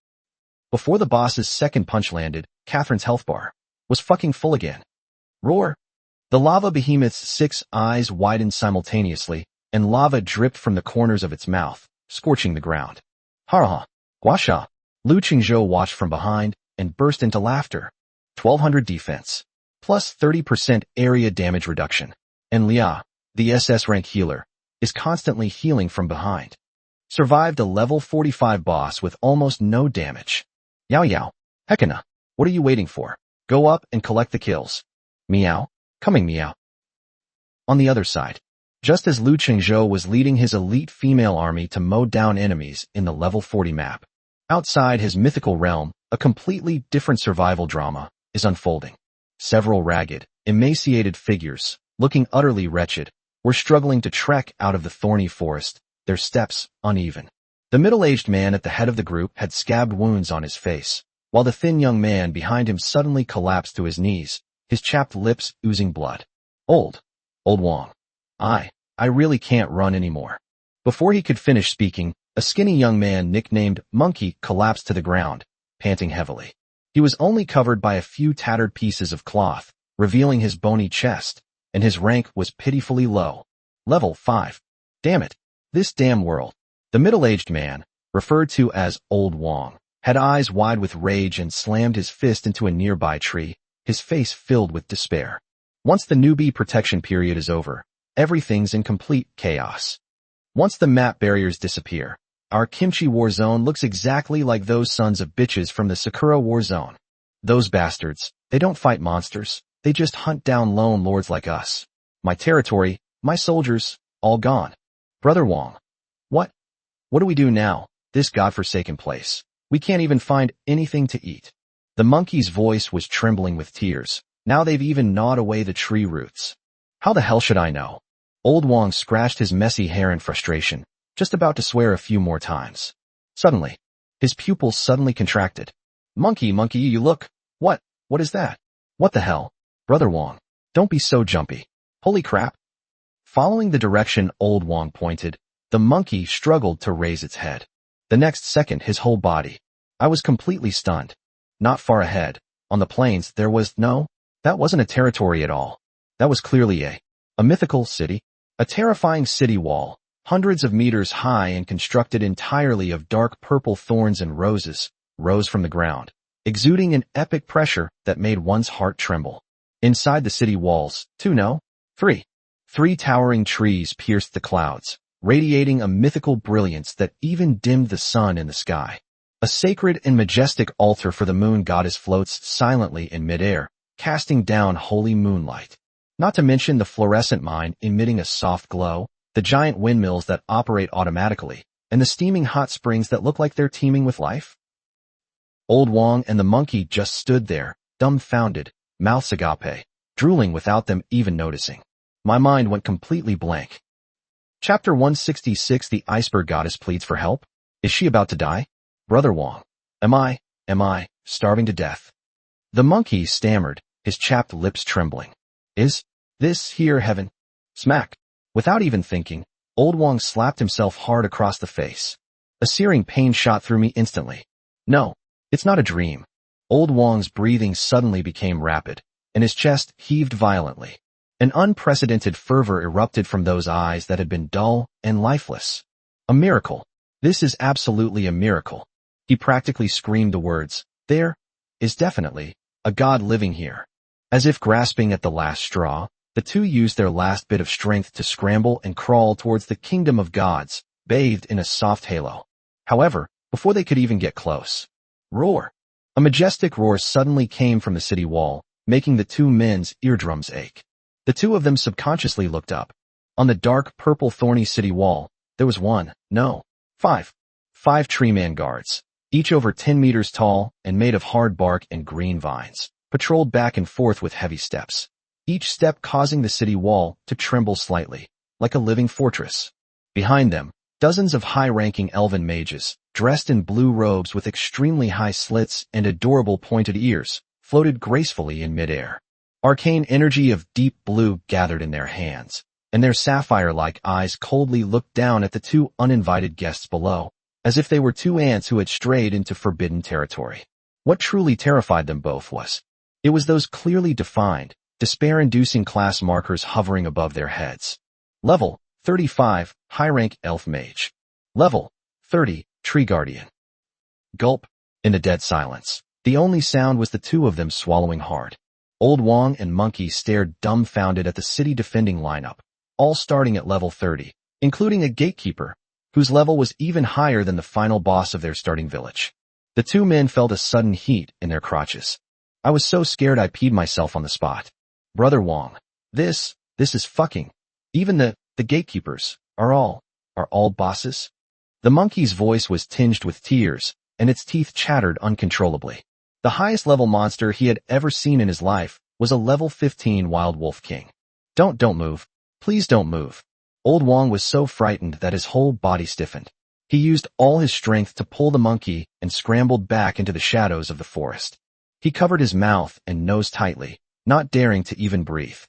Before the boss's second punch landed, Catherine's health bar was fucking full again. Roar. The lava behemoth's 6 eyes widened simultaneously, and lava dripped from the corners of its mouth, scorching the ground. Ha! Guasha! Lu Qingzhou watched from behind and burst into laughter. 1200 defense, plus 30% area damage reduction. And Lia, the SS rank healer, is constantly healing from behind. Survived a level 45 boss with almost no damage. Yao. Hekina, what are you waiting for? Go up and collect the kills. Meow. Coming meow. On the other side, just as Lu Qingzhou was leading his elite female army to mow down enemies in the level 40 map, outside his mythical realm, a completely different survival drama is unfolding. Several ragged, emaciated figures, looking utterly wretched, were struggling to trek out of the thorny forest, their steps uneven. The middle-aged man at the head of the group had scabbed wounds on his face, while the thin young man behind him suddenly collapsed to his knees, his chapped lips oozing blood. Old Wong. I really can't run anymore. Before he could finish speaking, a skinny young man nicknamed Monkey collapsed to the ground, panting heavily. He was only covered by a few tattered pieces of cloth, revealing his bony chest, and his rank was pitifully low. Level 5. Damn it. This damn world. The middle-aged man, referred to as Old Wong, had eyes wide with rage and slammed his fist into a nearby tree, his face filled with despair. Once the newbie protection period is over, everything's in complete chaos. Once the map barriers disappear, our Kimchi War Zone looks exactly like those sons of bitches from the Sakura War Zone. Those bastards, they don't fight monsters, they just hunt down lone lords like us. My territory, my soldiers, all gone. Brother Wong. What do we do now, this godforsaken place? We can't even find anything to eat. The monkey's voice was trembling with tears. Now they've even gnawed away the tree roots. How the hell should I know? Old Wong scratched his messy hair in frustration, just about to swear a few more times. Suddenly, his pupils suddenly contracted. Monkey, you look. What is that? What the hell? Brother Wong, don't be so jumpy. Holy crap. Following the direction Old Wong pointed, the monkey struggled to raise its head. The next second, his whole body. I was completely stunned. Not far ahead, on the plains, there was that wasn't a territory at all. That was clearly a mythical city. A terrifying city wall, hundreds of meters high and constructed entirely of dark purple thorns and roses, rose from the ground, exuding an epic pressure that made one's heart tremble. Inside the city walls, three towering trees pierced the clouds, radiating a mythical brilliance that even dimmed the sun in the sky. A sacred and majestic altar for the moon goddess floats silently in midair, casting down holy moonlight. Not to mention the fluorescent mine emitting a soft glow, the giant windmills that operate automatically, and the steaming hot springs that look like they're teeming with life. Old Wong and the monkey just stood there, dumbfounded, mouths agape, drooling without them even noticing. My mind went completely blank. Chapter 166. The iceberg goddess pleads for help. Is she about to die? Brother Wong. Am I starving to death? The monkey stammered, his chapped lips trembling. Is this here heaven? Smack. Without even thinking, Old Wong slapped himself hard across the face. A searing pain shot through me instantly. No, it's not a dream. Old Wong's breathing suddenly became rapid, and his chest heaved violently. An unprecedented fervor erupted from those eyes that had been dull and lifeless. A miracle. This is absolutely a miracle. He practically screamed the words, "There is definitely a god living here." As if grasping at the last straw, the two used their last bit of strength to scramble and crawl towards the kingdom of gods, bathed in a soft halo. However, before they could even get close, roar! A majestic roar suddenly came from the city wall, making the two men's eardrums ache. The two of them subconsciously looked up. On the dark purple thorny city wall, there was five tree man guards, each over 10 meters tall and made of hard bark and green vines, patrolled back and forth with heavy steps, each step causing the city wall to tremble slightly, like a living fortress. Behind them, dozens of high-ranking elven mages, dressed in blue robes with extremely high slits and adorable pointed ears, floated gracefully in midair. Arcane energy of deep blue gathered in their hands, and their sapphire-like eyes coldly looked down at the two uninvited guests below, as if they were two ants who had strayed into forbidden territory. What truly terrified them both was those clearly defined, despair-inducing class markers hovering above their heads. Level 35, high-rank elf mage. Level 30, tree guardian. Gulp. In the dead silence, the only sound was the two of them swallowing hard. Old Wong and Monkey stared dumbfounded at the city defending lineup, all starting at level 30, including a gatekeeper, whose level was even higher than the final boss of their starting village. The two men felt a sudden heat in their crotches. I was so scared I peed myself on the spot. Brother Wong, this is fucking. Even the gatekeepers are all bosses? The monkey's voice was tinged with tears, and its teeth chattered uncontrollably. The highest level monster he had ever seen in his life was a level 15 Wild Wolf King. Don't move. Please don't move. Old Wong was so frightened that his whole body stiffened. He used all his strength to pull the monkey and scrambled back into the shadows of the forest. He covered his mouth and nose tightly, not daring to even breathe.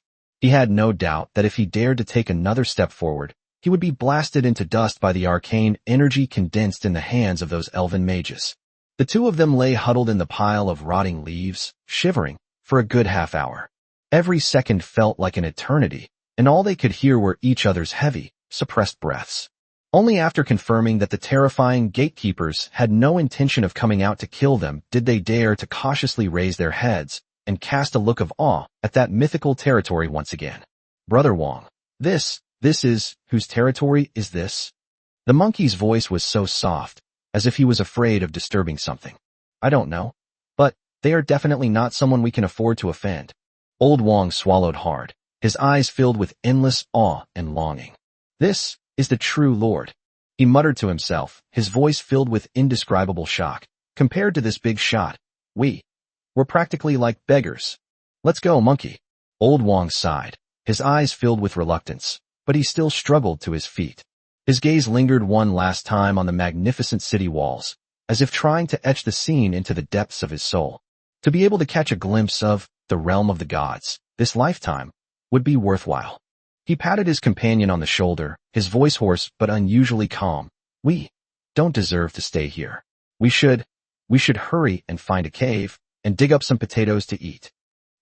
He had no doubt that if he dared to take another step forward, he would be blasted into dust by the arcane energy condensed in the hands of those elven mages. The two of them lay huddled in the pile of rotting leaves, shivering, for a good half hour. Every second felt like an eternity, and all they could hear were each other's heavy, suppressed breaths. Only after confirming that the terrifying gatekeepers had no intention of coming out to kill them did they dare to cautiously raise their heads and cast a look of awe at that mythical territory once again. Brother Wong, this is, whose territory is this? The monkey's voice was so soft, as if he was afraid of disturbing something. I don't know, but they are definitely not someone we can afford to offend. Old Wong swallowed hard, his eyes filled with endless awe and longing. This is the true Lord. He muttered to himself, his voice filled with indescribable shock. Compared to this big shot, we're practically like beggars. Let's go, monkey. Old Wong sighed, his eyes filled with reluctance, but he still struggled to his feet. His gaze lingered one last time on the magnificent city walls, as if trying to etch the scene into the depths of his soul. To be able to catch a glimpse of the realm of the gods, this lifetime, would be worthwhile. He patted his companion on the shoulder, his voice hoarse but unusually calm. We don't deserve to stay here. We should hurry and find a cave and dig up some potatoes to eat.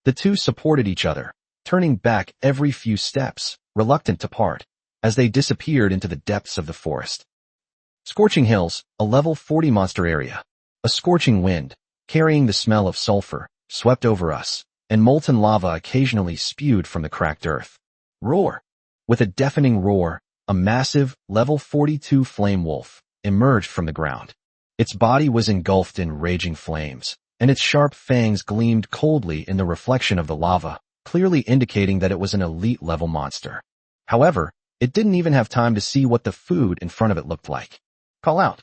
The two supported each other, turning back every few steps, reluctant to part, as they disappeared into the depths of the forest. Scorching Hills, a level 40 monster area. A scorching wind, carrying the smell of sulfur, swept over us, and molten lava occasionally spewed from the cracked earth. Roar! With a deafening roar, a massive, level 42 flame wolf emerged from the ground. Its body was engulfed in raging flames, and its sharp fangs gleamed coldly in the reflection of the lava, clearly indicating that it was an elite-level monster. However, it didn't even have time to see what the food in front of it looked like. Call out!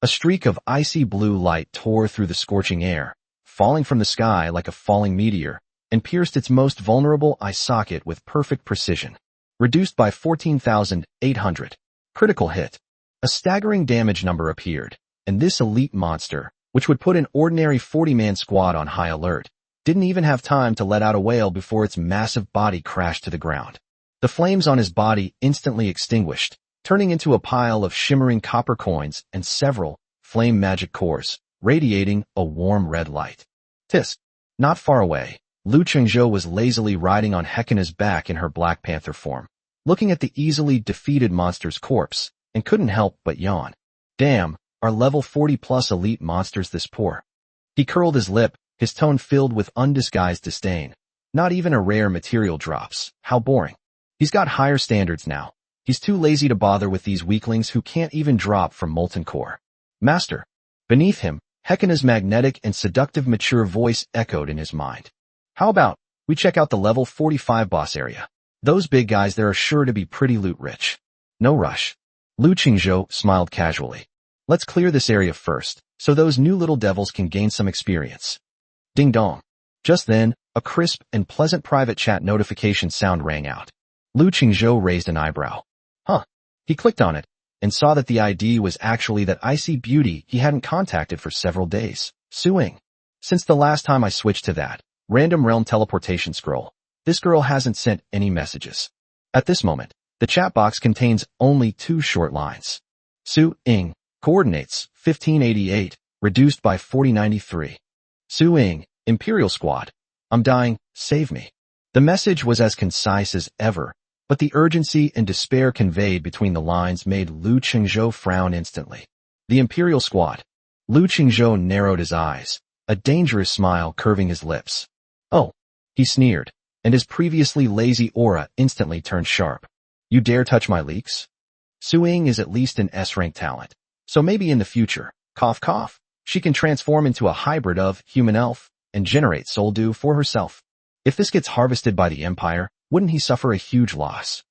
A streak of icy blue light tore through the scorching air, falling from the sky like a falling meteor, and pierced its most vulnerable eye socket with perfect precision. Reduced by 14,800. Critical hit. A staggering damage number appeared, and this elite monster, which would put an ordinary 40-man squad on high alert, didn't even have time to let out a wail before its massive body crashed to the ground. The flames on his body instantly extinguished, turning into a pile of shimmering copper coins and several flame magic cores, radiating a warm red light. Tisk. Not far away, Lu Chengzhou was lazily riding on Hekina's back in her Black Panther form, looking at the easily defeated monster's corpse, and couldn't help but yawn. Damn, are level 40-plus elite monsters this poor? He curled his lip, his tone filled with undisguised disdain. Not even a rare material drops. How boring. He's got higher standards now. He's too lazy to bother with these weaklings who can't even drop from molten core. Master. Beneath him, Hekina's magnetic and seductive mature voice echoed in his mind. How about we check out the level 45 boss area? Those big guys there are sure to be pretty loot rich. No rush. Lu Qingzhou smiled casually. Let's clear this area first, so those new little devils can gain some experience. Ding dong. Just then, a crisp and pleasant private chat notification sound rang out. Lu Qingzhou raised an eyebrow. Huh. He clicked on it, and saw that the ID was actually that icy beauty he hadn't contacted for several days, Suing. Since the last time I switched to that random realm teleportation scroll, this girl hasn't sent any messages. At this moment, the chat box contains only 2 short lines. Su-ing, coordinates, 1588, reduced by 4093. Su-ing, Imperial Squad. I'm dying, save me. The message was as concise as ever, but the urgency and despair conveyed between the lines made Lu Qingzhou frown instantly. The Imperial Squad. Lu Qingzhou narrowed his eyes, a dangerous smile curving his lips. Oh, he sneered, and his previously lazy aura instantly turned sharp. You dare touch my leaks? Suing is at least an S-rank talent, so maybe in the future, cough cough, she can transform into a hybrid of human elf and generate soul dew for herself. If this gets harvested by the Empire, wouldn't he suffer a huge loss?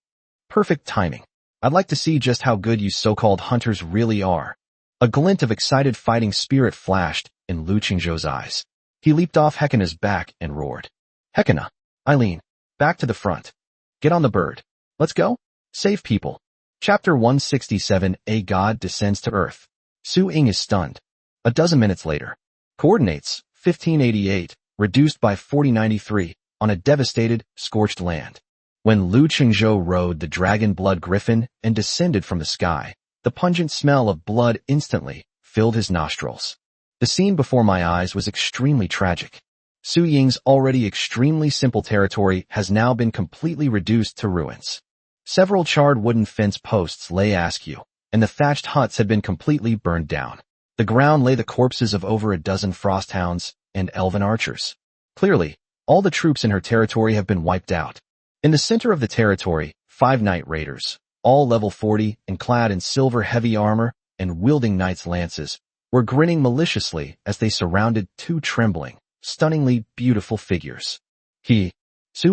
Perfect timing. I'd like to see just how good you so-called hunters really are. A glint of excited fighting spirit flashed in Lu Qingzhou's eyes. He leaped off Hekena's back and roared. Hekena, Eileen, back to the front. Get on the bird. Let's go. Save people. Chapter 167, A God Descends to Earth. Su Ying is stunned. A dozen minutes later. Coordinates, 1588, reduced by 4093, on a devastated, scorched land. When Lu Qingzhou rode the dragon blood griffin and descended from the sky, the pungent smell of blood instantly filled his nostrils. The scene before my eyes was extremely tragic. Su Ying's already extremely simple territory has now been completely reduced to ruins. Several charred wooden fence posts lay askew, and the thatched huts had been completely burned down. The ground lay the corpses of over a dozen frosthounds and elven archers. Clearly, all the troops in her territory have been wiped out. In the center of the territory, 5 knight raiders, all level 40 and clad in silver heavy armor and wielding knights' lances, were grinning maliciously as they surrounded 2 trembling, stunningly beautiful figures. Su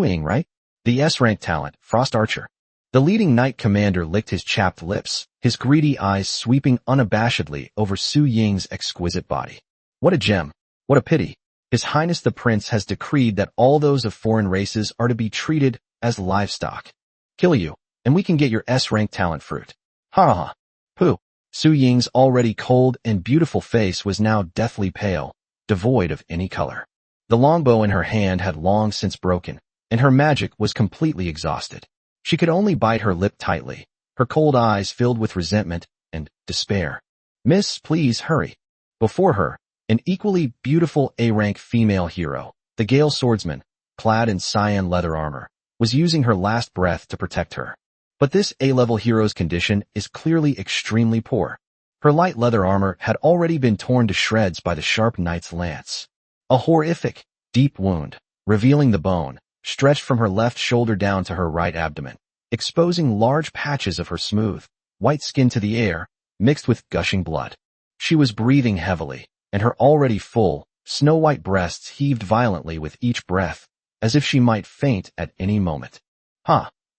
Ying, right? The S-rank talent, Frost Archer. The leading knight commander licked his chapped lips, his greedy eyes sweeping unabashedly over Su Ying's exquisite body. What a gem. What a pity. His Highness the Prince has decreed that all those of foreign races are to be treated as livestock. Kill you, and we can get your S-rank talent fruit. Ha ha ha. Pooh. Su Ying's already cold and beautiful face was now deathly pale, devoid of any color. The longbow in her hand had long since broken, and her magic was completely exhausted. She could only bite her lip tightly, her cold eyes filled with resentment and despair. Miss, please hurry. Before her, an equally beautiful A-rank female hero, the Gale swordsman, clad in cyan leather armor, was using her last breath to protect her. But this A-level hero's condition is clearly extremely poor. Her light leather armor had already been torn to shreds by the sharp knight's lance. A horrific, deep wound, revealing the bone, stretched from her left shoulder down to her right abdomen, exposing large patches of her smooth, white skin to the air, mixed with gushing blood. She was breathing heavily, and her already full, snow-white breasts heaved violently with each breath, as if she might faint at any moment.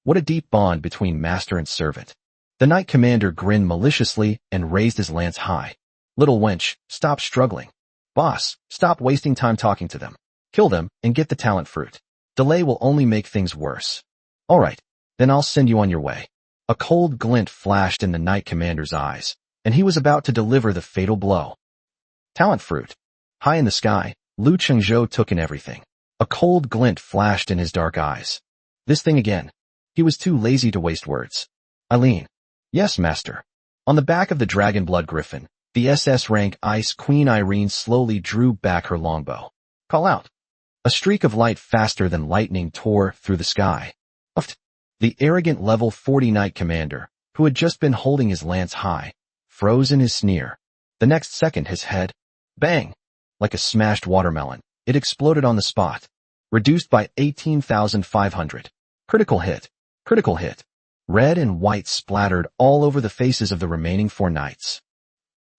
What a deep bond between master and servant. The knight commander grinned maliciously and raised his lance high. Little wench, stop struggling. Boss, stop wasting time talking to them. Kill them and get the talent fruit. Delay will only make things worse. All right, then I'll send you on your way. A cold glint flashed in the knight commander's eyes, and he was about to deliver the fatal blow. Talent fruit. High in the sky, Lu Qingzhou took in everything. A cold glint flashed in his dark eyes. This thing again. He was too lazy to waste words. Eileen. Yes, master. On the back of the dragon blood griffin, the SS rank Ice Queen Irene slowly drew back her longbow. Call out. A streak of light faster than lightning tore through the sky. Uft. The arrogant level 40 knight commander, who had just been holding his lance high, froze in his sneer. The next second his head, bang, like a smashed watermelon, it exploded on the spot. Reduced by 18,500. Critical hit. Critical hit. Red and white splattered all over the faces of the remaining 4 knights.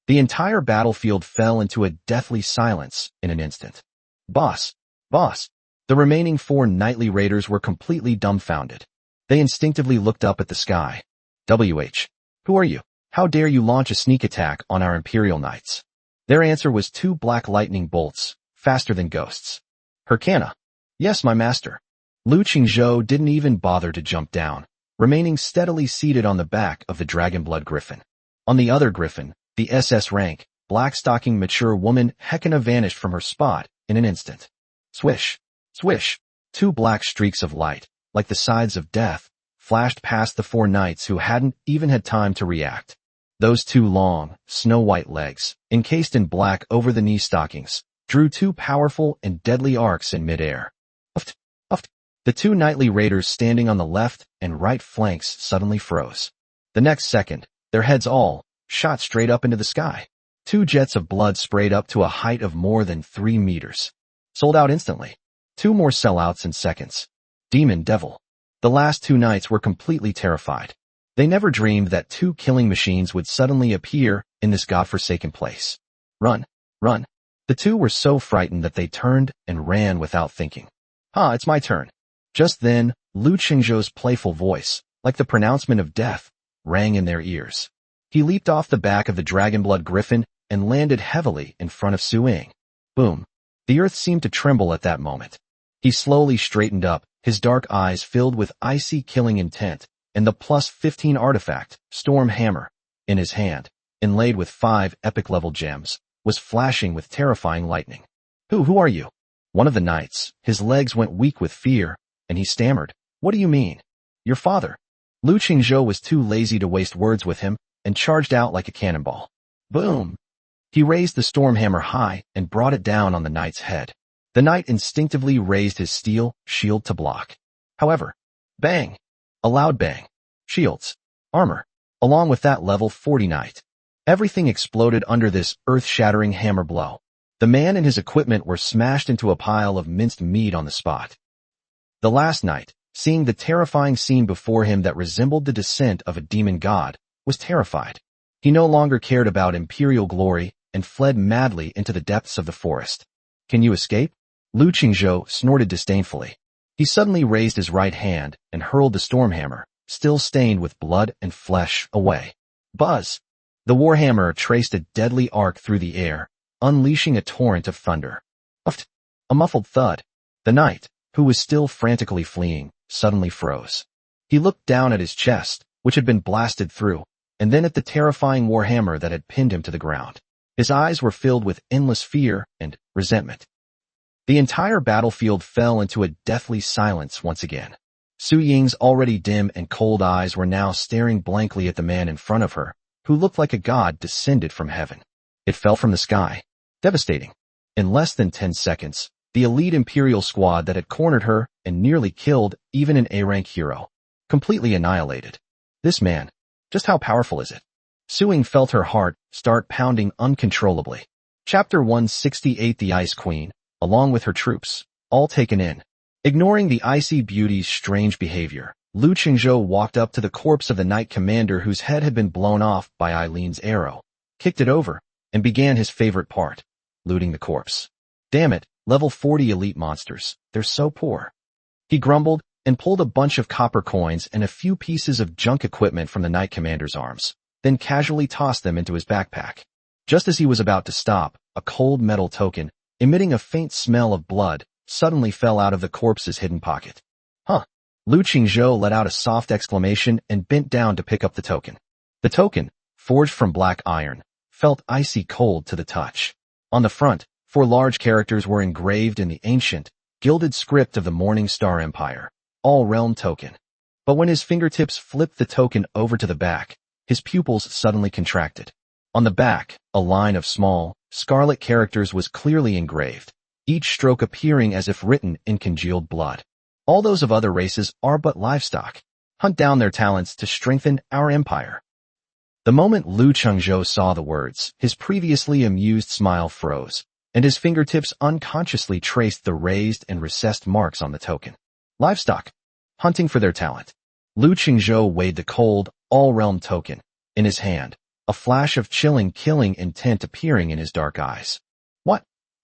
The entire battlefield fell into a deathly silence in an instant. Boss. The remaining 4 knightly raiders were completely dumbfounded. They instinctively looked up at the sky. WH. Who are you? How dare you launch a sneak attack on our Imperial Knights? Their answer was 2 black lightning bolts, faster than ghosts. Hercana. Yes, my master. Lu Qingzhou didn't even bother to jump down, remaining steadily seated on the back of the dragon blood griffin. On the other griffin, the SS rank, black-stocking mature woman Hekena vanished from her spot in an instant. Swish, swish, 2 black streaks of light, like the sides of death, flashed past the 4 knights who hadn't even had time to react. Those 2 long, snow-white legs, encased in black over-the-knee stockings, drew 2 powerful and deadly arcs in midair. Uft, uft. The 2 knightly raiders standing on the left and right flanks suddenly froze. The next second, their heads all shot straight up into the sky. 2 jets of blood sprayed up to a height of more than 3 meters. Sold out instantly. 2 more sellouts in seconds. Demon devil. The last 2 knights were completely terrified. They never dreamed that 2 killing machines would suddenly appear in this godforsaken place. Run, run. The 2 were so frightened that they turned and ran without thinking. It's my turn. Just then, Lu Qingzhou's playful voice, like the pronouncement of death, rang in their ears. He leaped off the back of the dragon blood griffin and landed heavily in front of Su Ying. Boom. The earth seemed to tremble at that moment. He slowly straightened up, his dark eyes filled with icy killing intent, and the +15 artifact, Storm Hammer, in his hand, inlaid with 5 epic-level gems, was flashing with terrifying lightning. Who are you? One of the knights, his legs went weak with fear, and he stammered, "What do you mean?" "Your father." Lu Qingzhou was too lazy to waste words with him, and charged out like a cannonball. Boom! He raised the storm hammer high and brought it down on the knight's head. The knight instinctively raised his steel shield to block. However, bang! A loud bang. Shields. Armor. Along with that level 40 knight. Everything exploded under this earth-shattering hammer blow. The man and his equipment were smashed into a pile of minced meat on the spot. The last knight, seeing the terrifying scene before him that resembled the descent of a demon god, was terrified. He no longer cared about imperial glory and fled madly into the depths of the forest. "Can you escape?" Lu Qingzhou snorted disdainfully. He suddenly raised his right hand and hurled the storm hammer, still stained with blood and flesh, away. Buzz! The warhammer traced a deadly arc through the air, unleashing a torrent of thunder. Uft! A muffled thud. The knight, who was still frantically fleeing, suddenly froze. He looked down at his chest, which had been blasted through, and then at the terrifying warhammer that had pinned him to the ground. His eyes were filled with endless fear and resentment. The entire battlefield fell into a deathly silence once again. Su Ying's already dim and cold eyes were now staring blankly at the man in front of her, who looked like a god descended from heaven. It fell from the sky. Devastating. In less than 10 seconds, the elite Imperial squad that had cornered her and nearly killed even an A-rank hero. Completely annihilated. This man, just how powerful is it? Su Ying felt her heart start pounding uncontrollably. Chapter 168. The Ice Queen, along with her troops, all taken in. Ignoring the icy beauty's strange behavior, Lu Qingzhou walked up to the corpse of the knight commander whose head had been blown off by Eileen's arrow, kicked it over, and began his favorite part, looting the corpse. Damn it, level 40 elite monsters, they're so poor. He grumbled and pulled a bunch of copper coins and a few pieces of junk equipment from the knight commander's arms, then casually tossed them into his backpack. Just as he was about to stop, a cold metal token, emitting a faint smell of blood, suddenly fell out of the corpse's hidden pocket. Huh. Lu Qingzhou let out a soft exclamation and bent down to pick up the token. The token, forged from black iron, felt icy cold to the touch. On the front, 4 large characters were engraved in the ancient, gilded script of the Morning Star Empire, All Realm Token. But when his fingertips flipped the token over to the back, his pupils suddenly contracted. On the back, a line of small, scarlet characters was clearly engraved, each stroke appearing as if written in congealed blood. All those of other races are but livestock. Hunt down their talents to strengthen our empire. The moment Lu Qingzhou saw the words, his previously amused smile froze, and his fingertips unconsciously traced the raised and recessed marks on the token. Livestock. Hunting for their talent. Lu Qingzhou weighed the cold, all-realm token in his hand, a flash of chilling killing intent appearing in his dark eyes.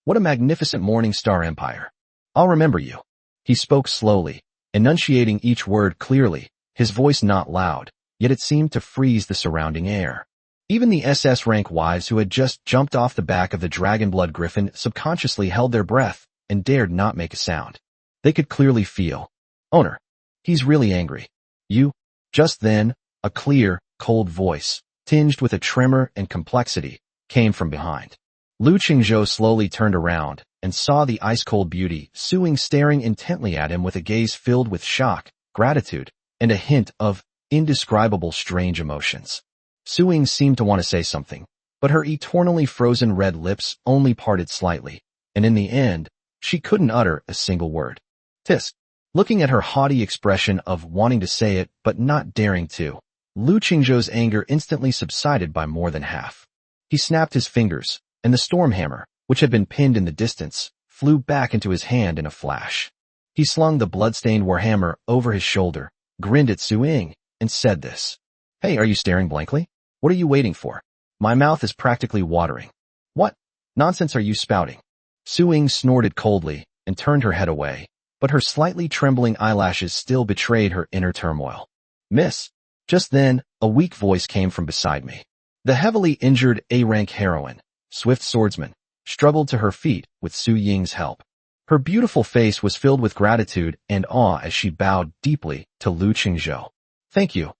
What a magnificent Morning Star Empire. I'll remember you. He spoke slowly, enunciating each word clearly, his voice not loud, yet it seemed to freeze the surrounding air. Even the SS rank wives who had just jumped off the back of the Dragonblood Griffin subconsciously held their breath and dared not make a sound. They could clearly feel. Owner. He's really angry. You? Just then, a clear, cold voice, tinged with a tremor and complexity, came from behind. Lu Qingzhou slowly turned around and saw the ice-cold beauty Su Ying staring intently at him with a gaze filled with shock, gratitude, and a hint of indescribable strange emotions. Su Ying seemed to want to say something, but her eternally frozen red lips only parted slightly, and in the end, she couldn't utter a single word. Tisk. Looking at her haughty expression of wanting to say it but not daring to, Lu Qingzhou's anger instantly subsided by more than half. He snapped his fingers, and the storm hammer, which had been pinned in the distance, flew back into his hand in a flash. He slung the blood-stained warhammer over his shoulder, grinned at Su Ying, and said this. Hey, are you staring blankly? What are you waiting for? My mouth is practically watering. What nonsense are you spouting? Su Ying snorted coldly and turned her head away, but her slightly trembling eyelashes still betrayed her inner turmoil. Miss. Just then, a weak voice came from beside me. The heavily injured A-rank heroine, swift swordsman, struggled to her feet with Su Ying's help. Her beautiful face was filled with gratitude and awe as she bowed deeply to Lu Qingzhou. Thank you.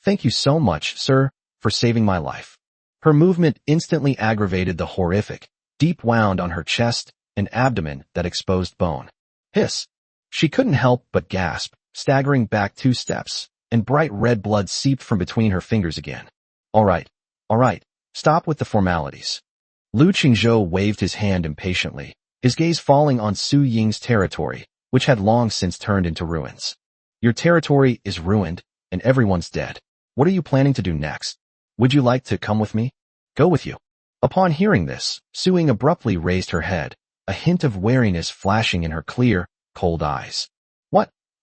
Thank you so much, sir, for saving my life. Her movement instantly aggravated the horrific, deep wound on her chest and abdomen that exposed bone. Hiss. She couldn't help but gasp, staggering back 2 steps, and bright red blood seeped from between her fingers again. All right, stop with the formalities. Lu Qingzhou waved his hand impatiently, his gaze falling on Su Ying's territory, which had long since turned into ruins. Your territory is ruined, and everyone's dead. What are you planning to do next? Would you like to come with me? Go with you. Upon hearing this, Su Ying abruptly raised her head, a hint of wariness flashing in her clear, cold eyes.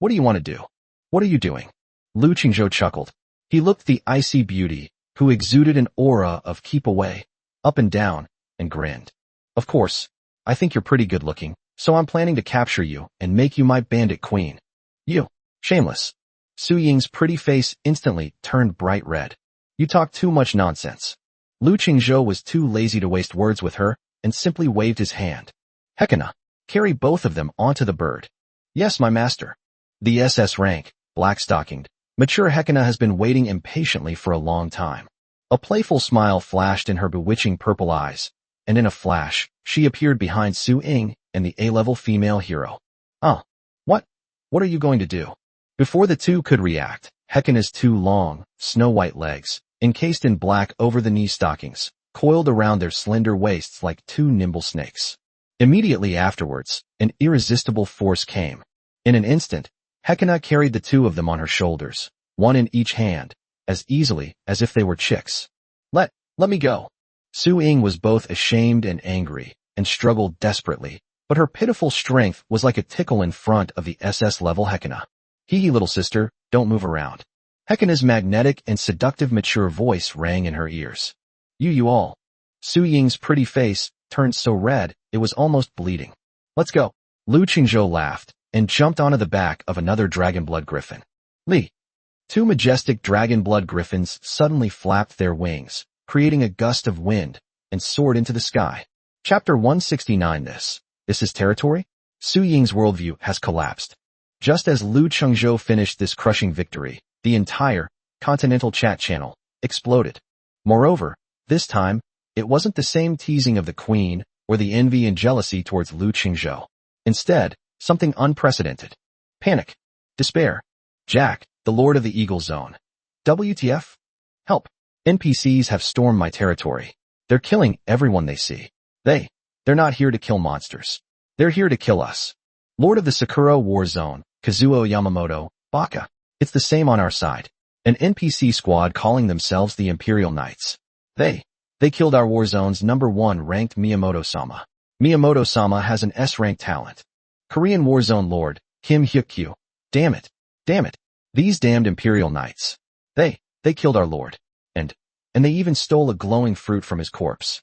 What do you want to do? What are you doing? Lu Qingzhou chuckled. He looked the icy beauty, who exuded an aura of keep away, up and down, and grinned. Of course, I think you're pretty good looking, so I'm planning to capture you and make you my bandit queen. You, shameless. Su Ying's pretty face instantly turned bright red. You talk too much nonsense. Lu Qingzhou was too lazy to waste words with her and simply waved his hand. Hekina, carry both of them onto the bird. Yes, my master. The SS rank, black-stockinged, mature Hekina has been waiting impatiently for a long time. A playful smile flashed in her bewitching purple eyes, and in a flash, she appeared behind Su Ying and the A-level female hero. What are you going to do? Before the two could react, Hekina's 2 long, snow-white legs, encased in black over-the-knee stockings, coiled around their slender waists like 2 nimble snakes. Immediately afterwards, an irresistible force came. In an instant, Hekina carried the 2 of them on her shoulders, one in each hand, as easily as if they were chicks. Let me go. Su Ying was both ashamed and angry, and struggled desperately, but her pitiful strength was like a tickle in front of the SS-level Hekina. Hee little sister, don't move around. Hekina's magnetic and seductive mature voice rang in her ears. You all. Su Ying's pretty face turned so red, it was almost bleeding. Let's go. Lu Qingzhou laughed, and jumped onto the back of another dragon-blood griffin. Li. 2 majestic dragon-blood griffins suddenly flapped their wings, creating a gust of wind, and soared into the sky. Chapter 169 This is territory? Su Ying's worldview has collapsed. Just as Lu Qingzhou finished this crushing victory, the entire continental chat channel exploded. Moreover, this time, it wasn't the same teasing of the queen or the envy and jealousy towards Lu Qingzhou. Instead, something unprecedented. Panic. Despair. Jack, the Lord of the Eagle Zone. WTF? Help. NPCs have stormed my territory. They're killing everyone they see. They're not here to kill monsters. They're here to kill us. Lord of the Sakura War Zone, Kazuo Yamamoto, Baka. It's the same on our side. An NPC squad calling themselves the Imperial Knights. They killed our war zone's #1 ranked Miyamoto-sama. Miyamoto-sama has an S-rank talent. Korean Warzone Lord, Kim Hyuk-kyu. Damn it. These damned Imperial Knights. They killed our lord. And they even stole a glowing fruit from his corpse.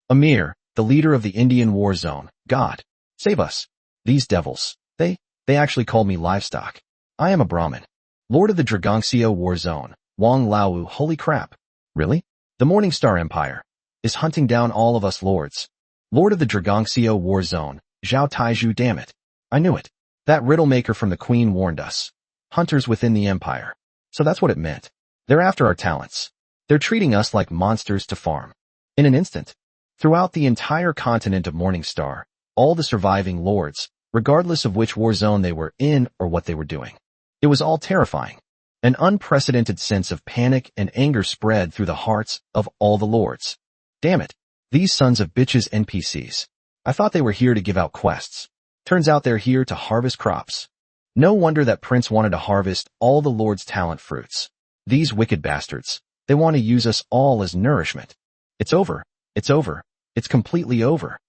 Amir, the leader of the Indian War Zone. God, save us. These devils. They actually called me livestock. I am a Brahmin. Lord of the Dragongxio War Zone. Wang Laowu. Holy crap. Really? The Morningstar Empire is hunting down all of us lords. Lord of the Dragongxio War Zone. Zhao Taiju. Damn it. I knew it. That riddle maker from the Queen warned us. Hunters within the Empire. So that's what it meant. They're after our talents. They're treating us like monsters to farm. In an instant, throughout the entire continent of Morningstar, all the surviving lords, regardless of which war zone they were in or what they were doing. It was all terrifying. An unprecedented sense of panic and anger spread through the hearts of all the lords. Damn it. These sons of bitches NPCs. I thought they were here to give out quests. Turns out they're here to harvest crops. No wonder that Prince wanted to harvest all the Lord's talent fruits. These wicked bastards. They want to use us all as nourishment. It's over. It's completely over.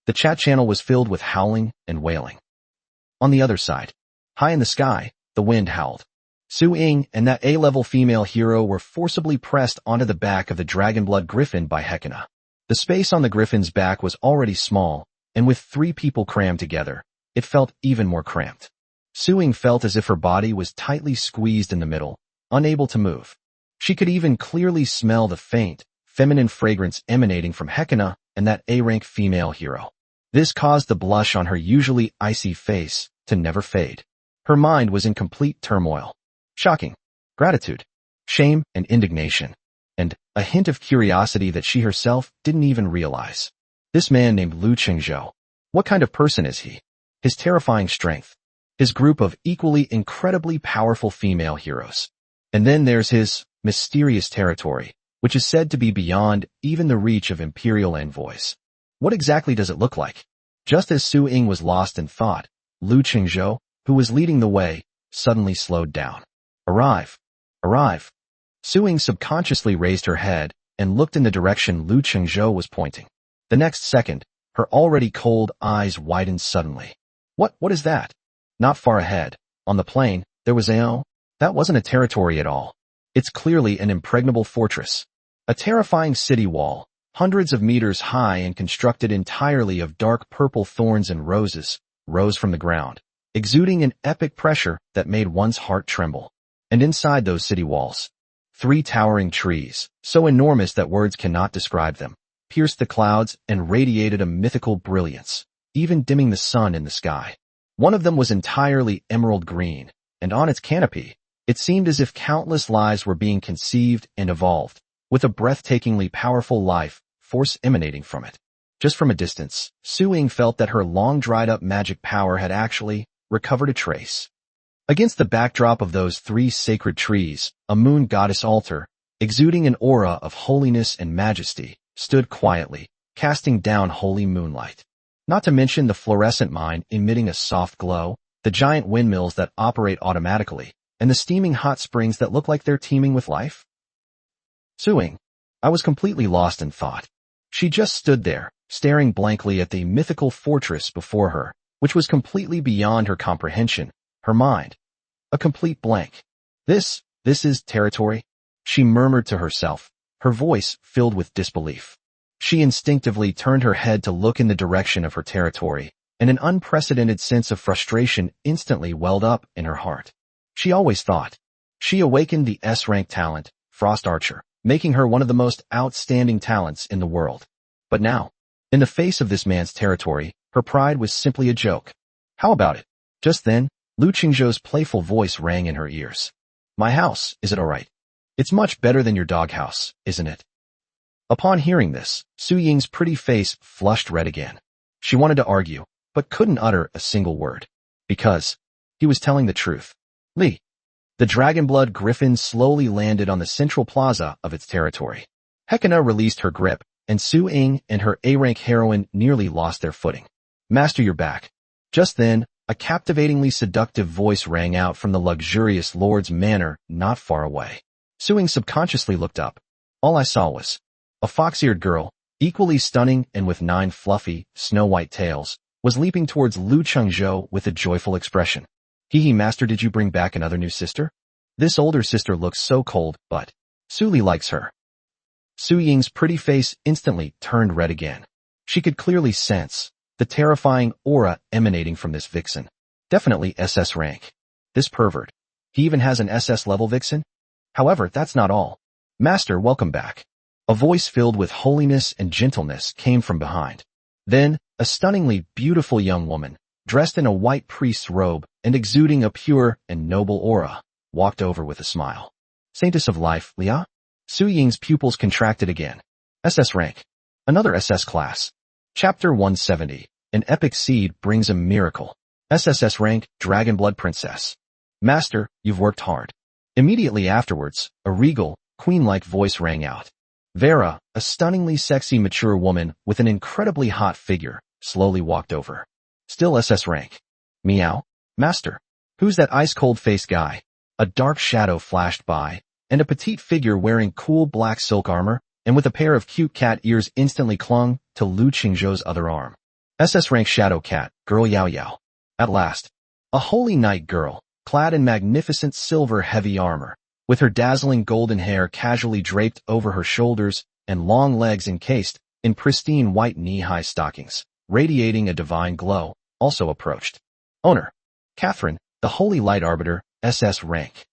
The chat channel was filled with howling and wailing. On the other side, high in the sky, the wind howled. Su Ying and that A-level female hero were forcibly pressed onto the back of the Dragonblood Griffin by Hekina. The space on the Griffin's back was already small, and with 3 people crammed together, it felt even more cramped. Su Ying felt as if her body was tightly squeezed in the middle, unable to move. She could even clearly smell the faint, feminine fragrance emanating from Hekina and that A-rank female hero. This caused the blush on her usually icy face to never fade. Her mind was in complete turmoil. Shocking, gratitude, shame, and indignation, and a hint of curiosity that she herself didn't even realize. This man named Lu Qingzhou. What kind of person is he? His terrifying strength. His group of equally incredibly powerful female heroes. And then there's his mysterious territory, which is said to be beyond even the reach of imperial envoys. What exactly does it look like? Just as Su Ying was lost in thought, Lu Qingzhou, who was leading the way, suddenly slowed down. Arrive. Arrive. Su Ying subconsciously raised her head and looked in the direction Lu Qingzhou was pointing. The next second, her already cold eyes widened suddenly. What is that? Not far ahead, on the plain, there was that wasn't a territory at all. It's clearly an impregnable fortress. A terrifying city wall, hundreds of meters high and constructed entirely of dark purple thorns and roses, rose from the ground, exuding an epic pressure that made one's heart tremble. And inside those city walls, 3 towering trees, so enormous that words cannot describe them, pierced the clouds and radiated a mythical brilliance, even dimming the sun in the sky. One of them was entirely emerald green, and on its canopy, it seemed as if countless lives were being conceived and evolved, with a breathtakingly powerful life force emanating from it. Just from a distance, Su Ying felt that her long-dried-up magic power had actually recovered a trace. Against the backdrop of those 3 sacred trees, a moon goddess altar, exuding an aura of holiness and majesty, stood quietly, casting down holy moonlight. Not to mention the fluorescent mine emitting a soft glow, the giant windmills that operate automatically, and the steaming hot springs that look like they're teeming with life. Su Ying. I was completely lost in thought. She just stood there, staring blankly at the mythical fortress before her, which was completely beyond her comprehension, her mind. A complete blank. This is territory? She murmured to herself, her voice filled with disbelief. She instinctively turned her head to look in the direction of her territory, and an unprecedented sense of frustration instantly welled up in her heart. She always thought. She awakened the S-rank talent, Frost Archer, making her one of the most outstanding talents in the world. But now, in the face of this man's territory, her pride was simply a joke. How about it? Just then, Lu Qingzhou's playful voice rang in her ears. My house, is it all right? It's much better than your doghouse, isn't it? Upon hearing this, Su Ying's pretty face flushed red again. She wanted to argue, but couldn't utter a single word. Because he was telling the truth. Li. The dragonblood griffin slowly landed on the central plaza of its territory. Hekina released her grip, and Su Ying and her A-rank heroine nearly lost their footing. Master, your back. Just then, a captivatingly seductive voice rang out from the luxurious lord's manor not far away. Su Ying subconsciously looked up. All I saw was a fox-eared girl, equally stunning and with 9 fluffy, snow-white tails, was leaping towards Lu Qingzhou with a joyful expression. Hee master, did you bring back another new sister? This older sister looks so cold, but Su Li likes her. Su Ying's pretty face instantly turned red again. She could clearly sense the terrifying aura emanating from this vixen. Definitely SS rank. This pervert. He even has an SS level vixen? However, that's not all. Master, welcome back. A voice filled with holiness and gentleness came from behind. Then, a stunningly beautiful young woman, dressed in a white priest's robe and exuding a pure and noble aura, walked over with a smile. Saintess of life, Lia? Su Ying's pupils contracted again. SS rank. Another SS class. Chapter 170. An epic seed brings a miracle. SSS rank, Dragonblood Princess. Master, you've worked hard. Immediately afterwards, a regal, queen-like voice rang out. Vera, a stunningly sexy mature woman with an incredibly hot figure, slowly walked over. Still SS rank. Meow. Master. Who's that ice-cold-faced guy? A dark shadow flashed by, and a petite figure wearing cool black silk armor, and with a pair of cute cat ears instantly clung to Lu Qingzhou's other arm. SS rank Shadow Cat, Girl Yao Yao. At last. A holy knight girl, clad in magnificent silver heavy armor, with her dazzling golden hair casually draped over her shoulders and long legs encased in pristine white knee-high stockings, radiating a divine glow, also approached. Owner. Catherine, the Holy Light Arbiter, SS rank.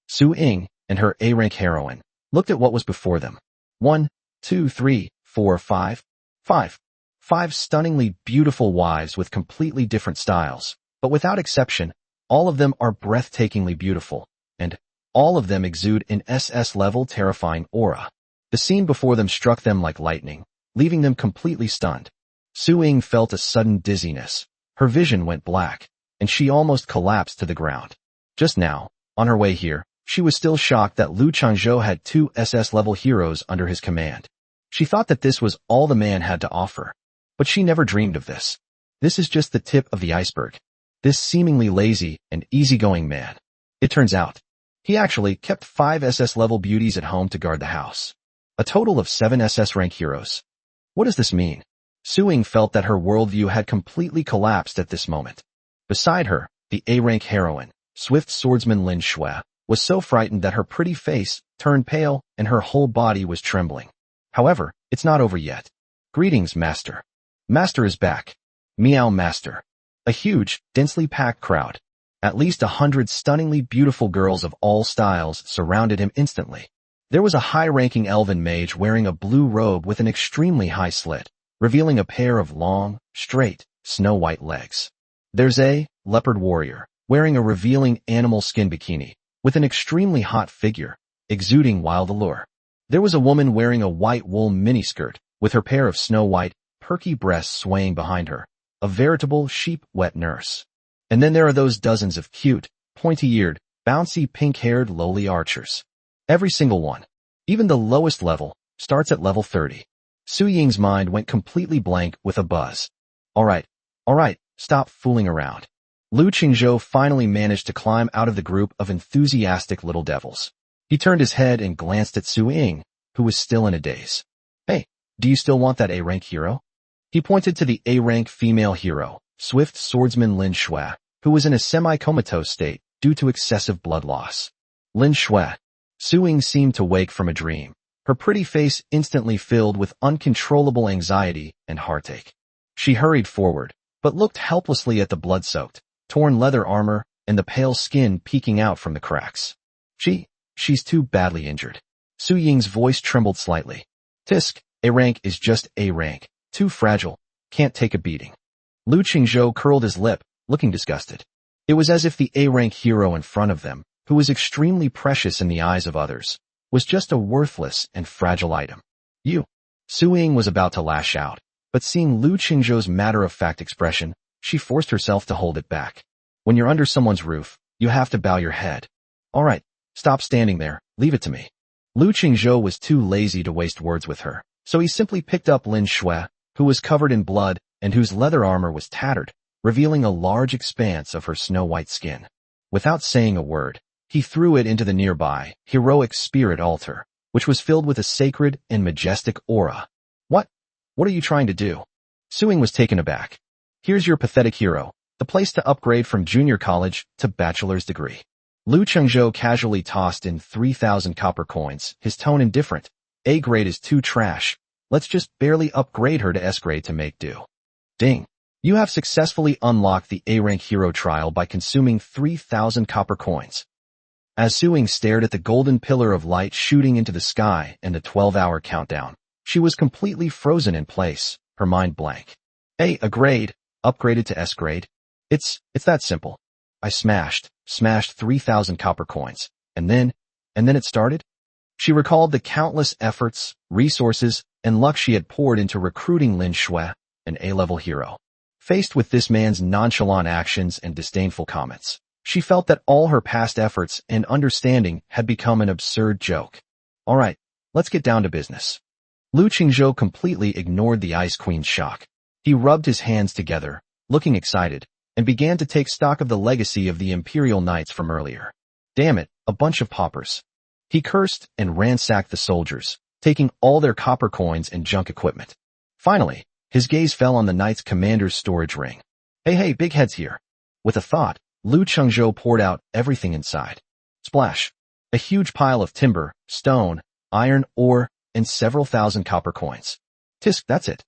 Su Ying and her A-rank heroine looked at what was before them. One 2, 3, 4, 5, 5. 5 stunningly beautiful wives with completely different styles, but without exception, all of them are breathtakingly beautiful, and all of them exude an SS-level terrifying aura. The scene before them struck them like lightning, leaving them completely stunned. Su-Ying felt a sudden dizziness. Her vision went black, and she almost collapsed to the ground. Just now, on her way here, she was still shocked that Lu Changzhou had 2 SS-level heroes under his command. She thought that this was all the man had to offer. But she never dreamed of this. This is just the tip of the iceberg. This seemingly lazy and easygoing man. It turns out, he actually kept 5 SS-level beauties at home to guard the house. A total of 7 SS-rank heroes. What does this mean? Su-Ying felt that her worldview had completely collapsed at this moment. Beside her, the A-rank heroine, swift swordsman Lin Shui, was so frightened that her pretty face turned pale and her whole body was trembling. However, it's not over yet. Greetings, Master. Master is back. Meow Master. A huge, densely packed crowd. At least 100 stunningly beautiful girls of all styles surrounded him instantly. There was a high-ranking elven mage wearing a blue robe with an extremely high slit, revealing a pair of long, straight, snow-white legs. There's a leopard warrior, wearing a revealing animal skin bikini, with an extremely hot figure, exuding wild allure. There was a woman wearing a white wool miniskirt, with her pair of snow-white, perky breasts swaying behind her, a veritable sheep-wet nurse. And then there are those dozens of cute, pointy-eared, bouncy pink-haired lowly archers. Every single one, even the lowest level, starts at level 30. Su-Ying's mind went completely blank with a buzz. Alright, stop fooling around. Lu Qingzhou finally managed to climb out of the group of enthusiastic little devils. He turned his head and glanced at Su-Ying, who was still in a daze. Hey, do you still want that A-rank hero? He pointed to the A-rank female hero, swift swordsman Lin Shui, who was in a semi-comatose state due to excessive blood loss. Lin Shui. Su-Ying seemed to wake from a dream. Her pretty face instantly filled with uncontrollable anxiety and heartache. She hurried forward, but looked helplessly at the blood-soaked, torn leather armor and the pale skin peeking out from the cracks. She's too badly injured. Su-Ying's voice trembled slightly. Tisk, A-rank is just A-rank. Too fragile. Can't take a beating. Lu Qingzhou curled his lip, looking disgusted. It was as if the A-rank hero in front of them, who was extremely precious in the eyes of others, was just a worthless and fragile item. Su-Ying was about to lash out, but seeing Lu Qingzhou's matter-of-fact expression, she forced herself to hold it back. When you're under someone's roof, you have to bow your head. Alright, stop standing there, leave it to me. Lu Qingzhou was too lazy to waste words with her, so he simply picked up Lin Shui, who was covered in blood and whose leather armor was tattered, revealing a large expanse of her snow-white skin. Without saying a word, he threw it into the nearby, heroic spirit altar, which was filled with a sacred and majestic aura. What are you trying to do? Su-Ying was taken aback. Here's your pathetic hero, the place to upgrade from junior college to bachelor's degree. Lu Qingzhou casually tossed in 3,000 copper coins, his tone indifferent. A grade is too trash. Let's just barely upgrade her to S grade to make do. Ding. You have successfully unlocked the A-rank hero trial by consuming 3,000 copper coins. As Su-Ying stared at the golden pillar of light shooting into the sky and the 12-hour countdown, she was completely frozen in place, her mind blank. A grade, upgraded to S grade. It's that simple. I smashed 3,000 copper coins, and then it started? She recalled the countless efforts, resources, and luck she had poured into recruiting Lin Shui, an A-level hero. Faced with this man's nonchalant actions and disdainful comments, she felt that all her past efforts and understanding had become an absurd joke. Alright, let's get down to business. Lu Qingzhou completely ignored the Ice Queen's shock. He rubbed his hands together, looking excited, and began to take stock of the legacy of the Imperial Knights from earlier. Damn it, a bunch of paupers. He cursed and ransacked the soldiers, taking all their copper coins and junk equipment. Finally, his gaze fell on the Knight's commander's storage ring. Hey, big heads here. With a thought, Lu Qingzhou poured out everything inside. Splash. A huge pile of timber, stone, iron, ore, and several thousand copper coins. Tisk, that's it.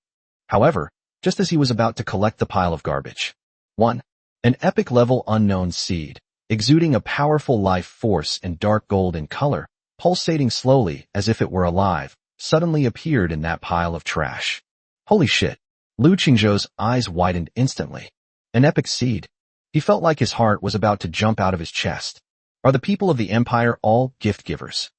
However, just as he was about to collect the pile of garbage. 1. An epic-level unknown seed, exuding a powerful life force and dark gold in color, pulsating slowly as if it were alive, suddenly appeared in that pile of trash. Holy shit. Lu Qingzhou's eyes widened instantly. An epic seed. He felt like his heart was about to jump out of his chest. Are the people of the Empire all gift givers?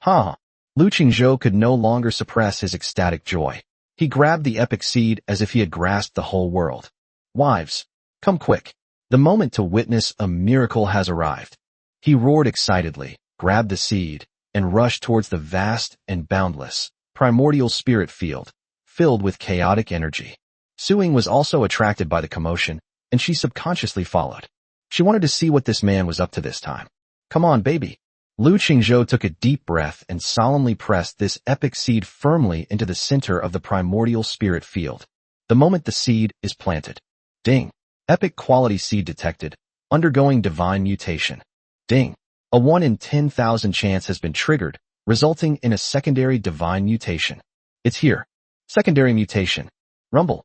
Huh. Lu Qingzhou could no longer suppress his ecstatic joy. He grabbed the epic seed as if he had grasped the whole world. Wives, come quick. The moment to witness a miracle has arrived. He roared excitedly, grabbed the seed, and rushed towards the vast and boundless, primordial spirit field, filled with chaotic energy. Suing was also attracted by the commotion, and she subconsciously followed. She wanted to see what this man was up to this time. Come on, baby. Lu Qingzhou took a deep breath and solemnly pressed this epic seed firmly into the center of the primordial spirit field. The moment the seed is planted. Ding. Epic quality seed detected, undergoing divine mutation. Ding. A 1 in 10,000 chance has been triggered, resulting in a secondary divine mutation. It's here. Secondary mutation. Rumble.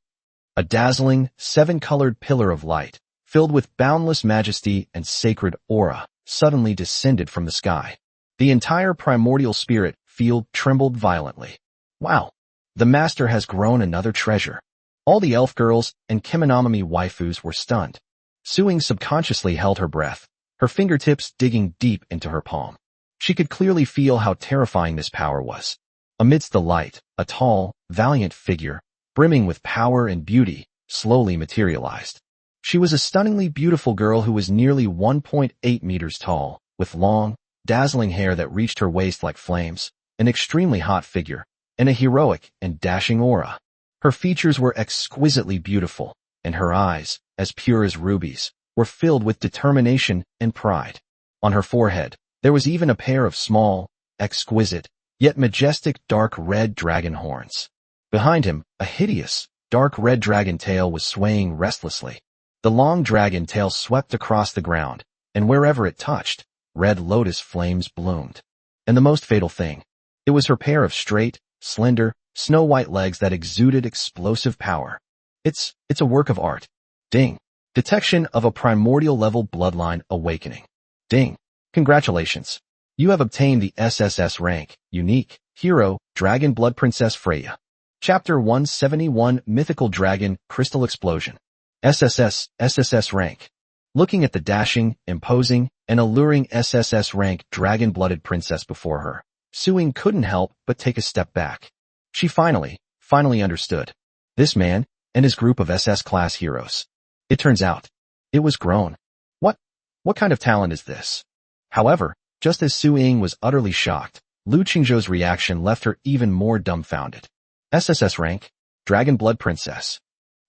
A dazzling, 7-colored pillar of light, filled with boundless majesty and sacred aura, suddenly descended from the sky. The entire primordial spirit field trembled violently. Wow. The master has grown another treasure. All the elf girls and Kemonomi waifus were stunned. Suing subconsciously held her breath, her fingertips digging deep into her palm. She could clearly feel how terrifying this power was. Amidst the light, a tall, valiant figure, brimming with power and beauty, slowly materialized. She was a stunningly beautiful girl who was nearly 1.8 meters tall, with long, dazzling hair that reached her waist like flames, an extremely hot figure, and a heroic and dashing aura. Her features were exquisitely beautiful, and her eyes, as pure as rubies, were filled with determination and pride. On her forehead, there was even a pair of small, exquisite, yet majestic dark red dragon horns. Behind him, a hideous, dark red dragon tail was swaying restlessly. The long dragon tail swept across the ground, and wherever it touched, red lotus flames bloomed. And the most fatal thing, it was her pair of straight, slender, snow-white legs that exuded explosive power. It's a work of art. Ding. Detection of a primordial level bloodline awakening. Ding. Congratulations. You have obtained the SSS rank, unique, hero, Dragon Blood Princess Freya. Chapter 171 Mythical Dragon, Crystal Explosion. SSS rank. Looking at the dashing, imposing, and alluring SSS rank dragon-blooded princess before her, Suing couldn't help but take a step back. She finally understood. This man and his group of SS-class heroes. It turns out, it was grown. What kind of talent is this? However, just as Suing was utterly shocked, Lu Qingzhou's reaction left her even more dumbfounded. SSS rank, Dragon Blood Princess.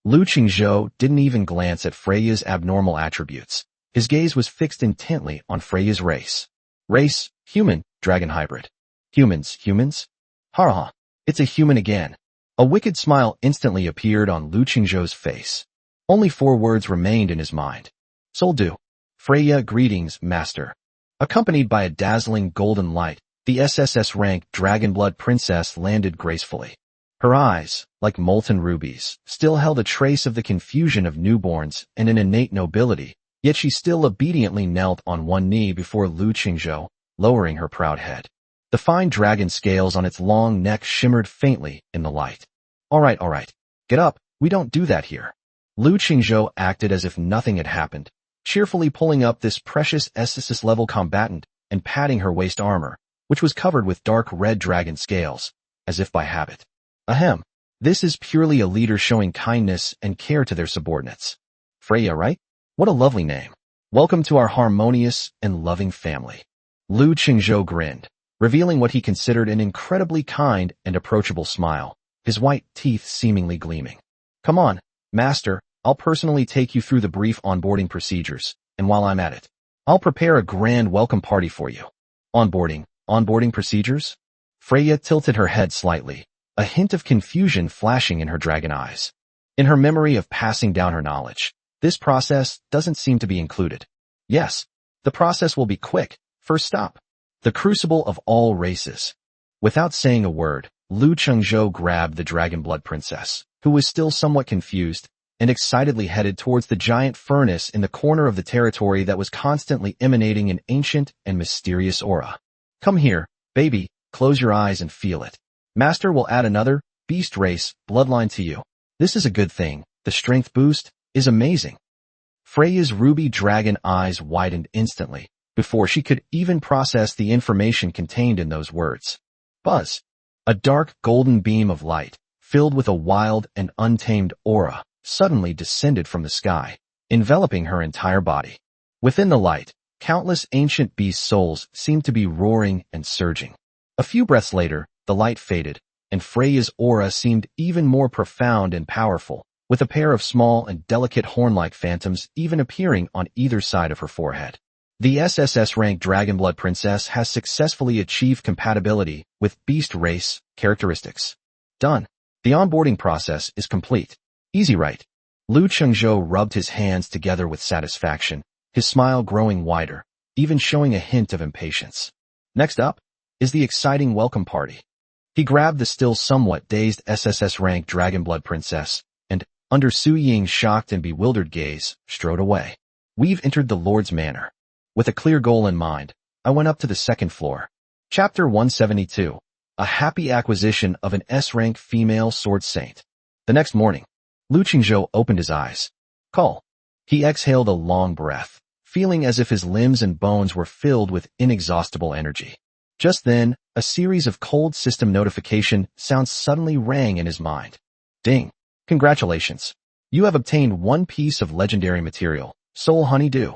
Lu Qingzhou didn't even glance at Freya's abnormal attributes. His gaze was fixed intently on Freya's race. Race, human, dragon hybrid. Humans? Ha! It's a human again. A wicked smile instantly appeared on Lu Qingzhou's face. Only 4 words remained in his mind. Soldu. Freya, greetings, master. Accompanied by a dazzling golden light, the SSS rank Dragonblood Princess landed gracefully. Her eyes, like molten rubies, still held a trace of the confusion of newborns and an innate nobility, yet she still obediently knelt on one knee before Lu Qingzhou, lowering her proud head. The fine dragon scales on its long neck shimmered faintly in the light. All right. Get up, we don't do that here. Lu Qingzhou acted as if nothing had happened, cheerfully pulling up this precious SSS-level combatant and patting her waist armor, which was covered with dark red dragon scales, as if by habit. Ahem. This is purely a leader showing kindness and care to their subordinates. Freya, right? What a lovely name. Welcome to our harmonious and loving family. Lu Qingzhou grinned, revealing what he considered an incredibly kind and approachable smile, his white teeth seemingly gleaming. Come on, master, I'll personally take you through the brief onboarding procedures, and while I'm at it, I'll prepare a grand welcome party for you. Onboarding procedures? Freya tilted her head slightly, a hint of confusion flashing in her dragon eyes. In her memory of passing down her knowledge, this process doesn't seem to be included. Yes, the process will be quick. First stop, the crucible of all races. Without saying a word, Lu Qingzhou grabbed the Dragonblood Princess, who was still somewhat confused, and excitedly headed towards the giant furnace in the corner of the territory that was constantly emanating an ancient and mysterious aura. Come here, baby, close your eyes and feel it. Master will add another beast race bloodline to you. This is a good thing. The strength boost is amazing. Freya's ruby dragon eyes widened instantly, before she could even process the information contained in those words. Buzz. A dark golden beam of light, filled with a wild and untamed aura, suddenly descended from the sky, enveloping her entire body. Within the light, countless ancient beast souls seemed to be roaring and surging. A few breaths later, the light faded, and Freya's aura seemed even more profound and powerful, with a pair of small and delicate horn-like phantoms even appearing on either side of her forehead. The SSS-rank Dragonblood Princess has successfully achieved compatibility with beast race characteristics. Done. The onboarding process is complete. Easy, right? Lu Chengzhou rubbed his hands together with satisfaction, his smile growing wider, even showing a hint of impatience. Next up is the exciting welcome party. He grabbed the still somewhat dazed SSS-rank Dragonblood Princess, and, under Su Ying's shocked and bewildered gaze, strode away. We've entered the Lord's Manor. With a clear goal in mind, I went up to the second floor. Chapter 172. A happy acquisition of an S-rank female sword saint. The next morning, Lu Qingzhou opened his eyes. Call. He exhaled a long breath, feeling as if his limbs and bones were filled with inexhaustible energy. Just then, a series of cold system notification sounds suddenly rang in his mind. Ding. Congratulations. You have obtained one piece of legendary material, Soul Honeydew.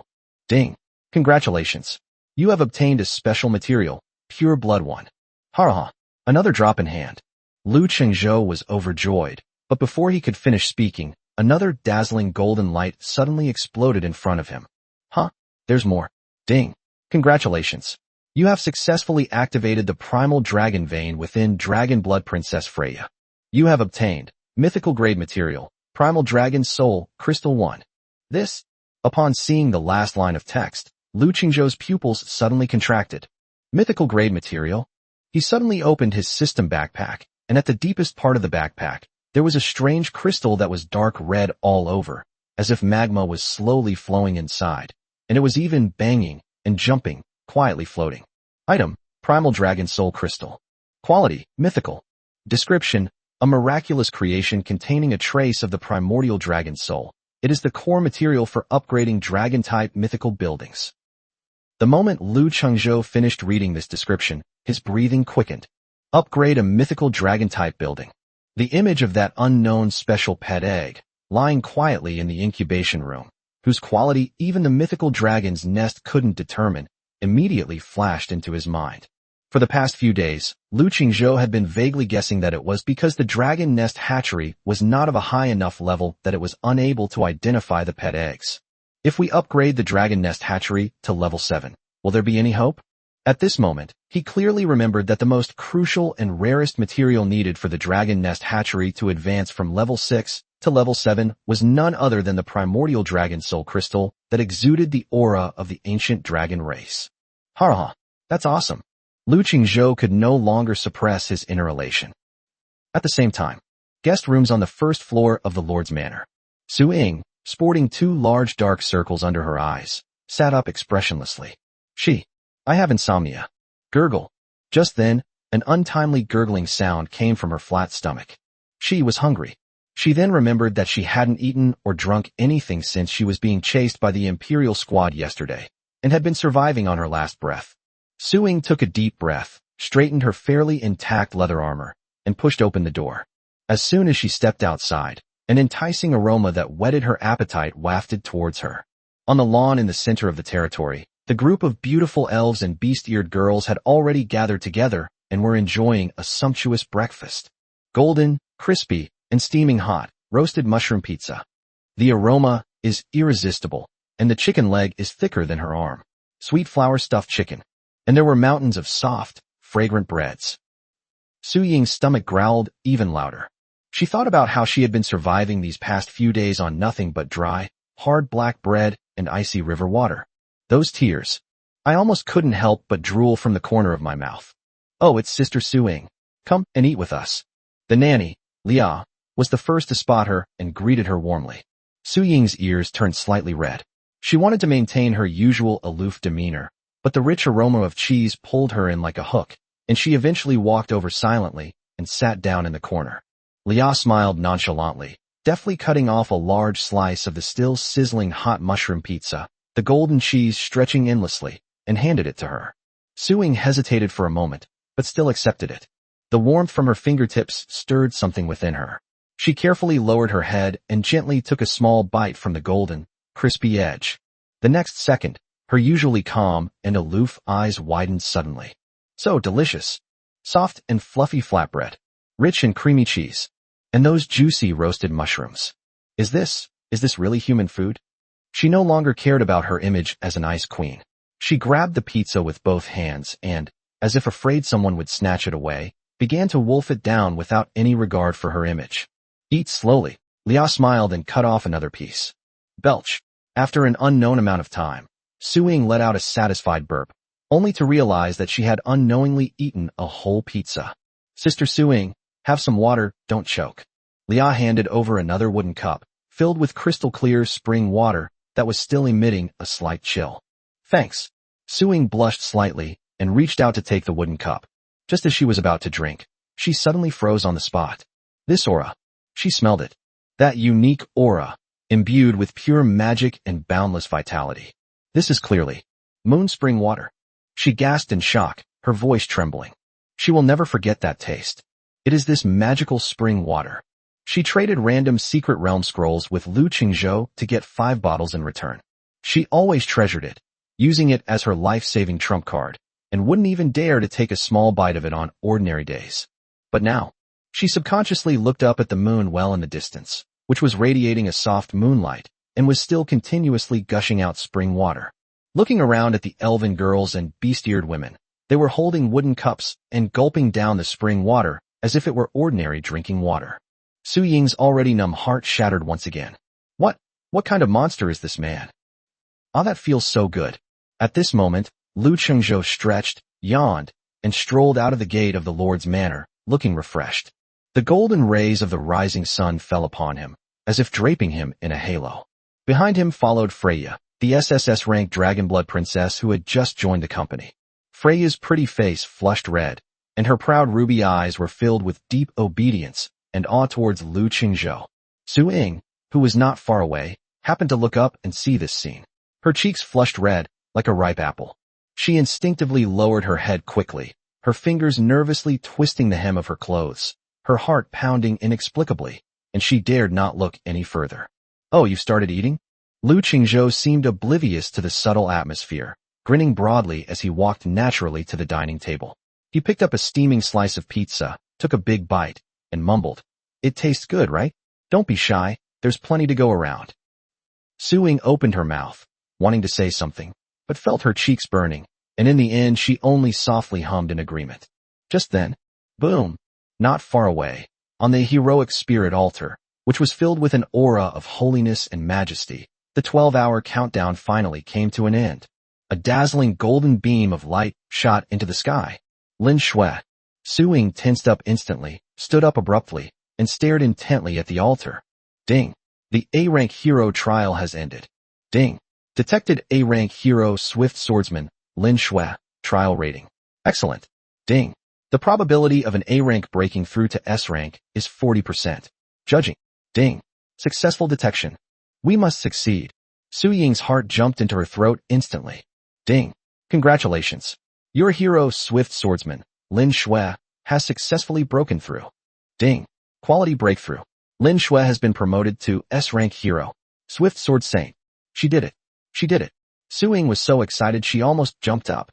Ding. Congratulations. You have obtained a special material, Pure Blood 1. Haraha. Another drop in hand. Lu Chengzhou was overjoyed, but before he could finish speaking, another dazzling golden light suddenly exploded in front of him. Huh? There's more. Ding. Congratulations. You have successfully activated the primal dragon vein within Dragonblood Princess Freya. You have obtained mythical grade material, Primal Dragon Soul, Crystal 1. This, upon seeing the last line of text, Lu Qingzhou's pupils suddenly contracted. Mythical grade material? He suddenly opened his system backpack, and at the deepest part of the backpack, there was a strange crystal that was dark red all over, as if magma was slowly flowing inside, and it was even banging and jumping, quietly floating. Item, Primal Dragon Soul Crystal. Quality, mythical. Description, a miraculous creation containing a trace of the primordial dragon soul. It is the core material for upgrading dragon-type mythical buildings. The moment Lu Chengzhou finished reading this description, his breathing quickened. Upgrade a mythical dragon-type building. The image of that unknown special pet egg, lying quietly in the incubation room, whose quality even the mythical dragon's nest couldn't determine, immediately flashed into his mind. For the past few days, Lu Qingzhou had been vaguely guessing that it was because the dragon nest hatchery was not of a high enough level that it was unable to identify the pet eggs. If we upgrade the dragon nest hatchery to level 7, will there be any hope? At this moment, he clearly remembered that the most crucial and rarest material needed for the dragon nest hatchery to advance from level 6 to level 7 was none other than the primordial dragon soul crystal that exuded the aura of the ancient dragon race. Haraha, that's awesome. Lu Qingzhou could no longer suppress his inner elation. At the same time, guest rooms on the first floor of the Lord's Manor. Su Ying, sporting two large dark circles under her eyes, sat up expressionlessly. I have insomnia. Gurgle. Just then, an untimely gurgling sound came from her flat stomach. She was hungry. She then remembered that she hadn't eaten or drunk anything since she was being chased by the Imperial squad yesterday, and had been surviving on her last breath. Su Ying took a deep breath, straightened her fairly intact leather armor, and pushed open the door. As soon as she stepped outside, an enticing aroma that whetted her appetite wafted towards her. On the lawn in the center of the territory, the group of beautiful elves and beast-eared girls had already gathered together and were enjoying a sumptuous breakfast. Golden, crispy, and steaming hot, roasted mushroom pizza. The aroma is irresistible, and the chicken leg is thicker than her arm. Sweet flour stuffed chicken. And there were mountains of soft, fragrant breads. Su Ying's stomach growled even louder. She thought about how she had been surviving these past few days on nothing but dry, hard black bread and icy river water. Those tears. I almost couldn't help but drool from the corner of my mouth. Oh, it's Sister Su Ying. Come and eat with us. The nanny, Lia, was the first to spot her and greeted her warmly. Su Ying's ears turned slightly red. She wanted to maintain her usual aloof demeanor, but the rich aroma of cheese pulled her in like a hook, and she eventually walked over silently and sat down in the corner. Lia smiled nonchalantly, deftly cutting off a large slice of the still sizzling hot mushroom pizza, the golden cheese stretching endlessly, and handed it to her. Suing hesitated for a moment, but still accepted it. The warmth from her fingertips stirred something within her. She carefully lowered her head and gently took a small bite from the golden, crispy edge. The next second, her usually calm and aloof eyes widened suddenly. So delicious. Soft and fluffy flatbread, rich and creamy cheese, and those juicy roasted mushrooms. Is this really human food? She no longer cared about her image as an ice queen. She grabbed the pizza with both hands and, as if afraid someone would snatch it away, began to wolf it down without any regard for her image. Eat slowly. Lia smiled and cut off another piece. Belch. After an unknown amount of time, Suing let out a satisfied burp, only to realize that she had unknowingly eaten a whole pizza. Sister Suing, have some water, don't choke. Lia handed over another wooden cup, filled with crystal clear spring water that was still emitting a slight chill. Thanks. Suing blushed slightly and reached out to take the wooden cup. Just as she was about to drink, she suddenly froze on the spot. This aura. She smelled it. That unique aura, imbued with pure magic and boundless vitality. This is clearly moon spring water. She gasped in shock, her voice trembling. She will never forget that taste. It is this magical spring water. She traded random secret realm scrolls with Lu Qingzhou to get 5 bottles in return. She always treasured it, using it as her life-saving trump card, and wouldn't even dare to take a small bite of it on ordinary days. But now, she subconsciously looked up at the moon well in the distance, which was radiating a soft moonlight, and was still continuously gushing out spring water. Looking around at the elven girls and beast-eared women, they were holding wooden cups and gulping down the spring water as if it were ordinary drinking water. Su Ying's already numb heart shattered once again. What kind of monster is this man? Ah, that feels so good. At this moment, Lu Qingzhou stretched, yawned, and strolled out of the gate of the Lord's manor, looking refreshed. The golden rays of the rising sun fell upon him, as if draping him in a halo. Behind him followed Freya, the SSS-rank Dragonblood princess who had just joined the company. Freya's pretty face flushed red, and her proud ruby eyes were filled with deep obedience and awe towards Lu Qingzhou. Su Ying, who was not far away, happened to look up and see this scene. Her cheeks flushed red, like a ripe apple. She instinctively lowered her head quickly, her fingers nervously twisting the hem of her clothes, her heart pounding inexplicably, and she dared not look any further. Oh, you've started eating? Lu Qingzhou seemed oblivious to the subtle atmosphere, grinning broadly as he walked naturally to the dining table. He picked up a steaming slice of pizza, took a big bite, and mumbled, "It tastes good, right? Don't be shy, there's plenty to go around." Su Ying opened her mouth, wanting to say something, but felt her cheeks burning, and in the end she only softly hummed in agreement. Just then, boom, not far away, on the heroic spirit altar, which was filled with an aura of holiness and majesty, the 12-hour countdown finally came to an end. A dazzling golden beam of light shot into the sky. Lin Shui. Su Ying tensed up instantly, stood up abruptly, and stared intently at the altar. Ding. The A-rank hero trial has ended. Ding. Detected A-rank hero Swift Swordsman, Lin Shui, trial rating. Excellent. Ding. The probability of an A-rank breaking through to S-rank is 40%. Judging. Ding. Successful detection. We must succeed. Su Ying's heart jumped into her throat instantly. Ding. Congratulations. Your hero Swift Swordsman, Lin Shui, has successfully broken through. Ding. Quality breakthrough. Lin Shui has been promoted to S-rank hero. Swift Sword Saint. She did it. She did it. Su Ying was so excited she almost jumped up.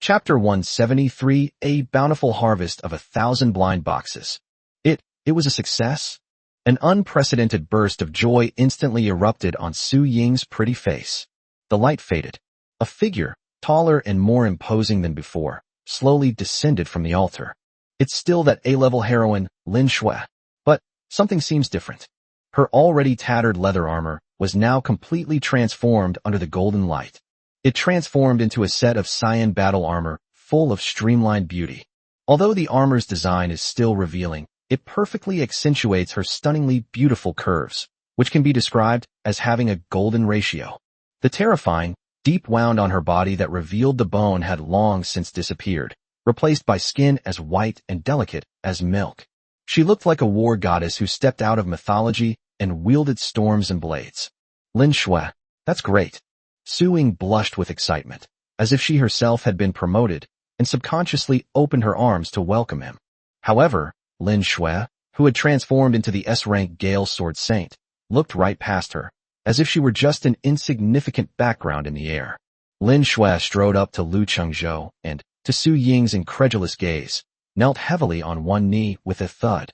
Chapter 173, A Bountiful Harvest of 1,000 Blind Boxes. It was a success? An unprecedented burst of joy instantly erupted on Su Ying's pretty face. The light faded. A figure, taller and more imposing than before, slowly descended from the altar. It's still that A-level heroine, Lin Shui, but something seems different. Her already tattered leather armor was now completely transformed under the golden light. It transformed into a set of cyan battle armor full of streamlined beauty. Although the armor's design is still revealing, it perfectly accentuates her stunningly beautiful curves, which can be described as having a golden ratio. The terrifying, deep wound on her body that revealed the bone had long since disappeared, replaced by skin as white and delicate as as milk. She looked like a war goddess who stepped out of mythology and wielded storms and blades. Lin Shui, that's great. Su Ying blushed with excitement, as if she herself had been promoted, and subconsciously opened her arms to welcome him. However, Lin Shui, who had transformed into the S-rank Gale Sword Saint, looked right past her, as if she were just an insignificant background in the air. Lin Shui strode up to Lu Chengzhou and, to Su Ying's incredulous gaze, knelt heavily on one knee with a thud.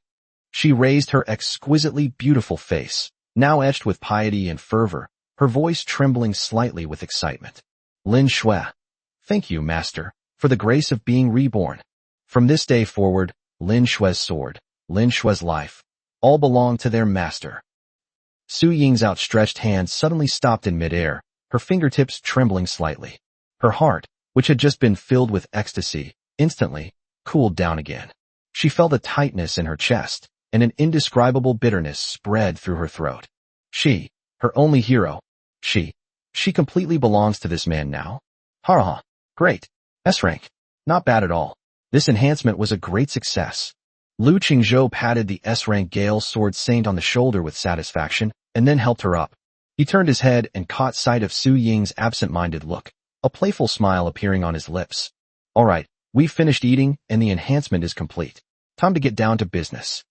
She raised her exquisitely beautiful face, now etched with piety and fervor, her voice trembling slightly with excitement. Lin Shui, thank you, master, for the grace of being reborn. From this day forward, Lin Shui's sword, Lin Shui's life, all belong to their master. Su Ying's outstretched hand suddenly stopped in midair, her fingertips trembling slightly. Her heart, which had just been filled with ecstasy, instantly cooled down again. She felt a tightness in her chest, and an indescribable bitterness spread through her throat. She, her only hero, she completely belongs to this man now? Ha, great. S-rank. Not bad at all. This enhancement was a great success. Lu Qingzhou patted the S-rank Gale Sword Saint on the shoulder with satisfaction, and then helped her up. He turned his head and caught sight of Su Ying's absent-minded look, a playful smile appearing on his lips. All right, we've finished eating, and the enhancement is complete. Time to get down to business.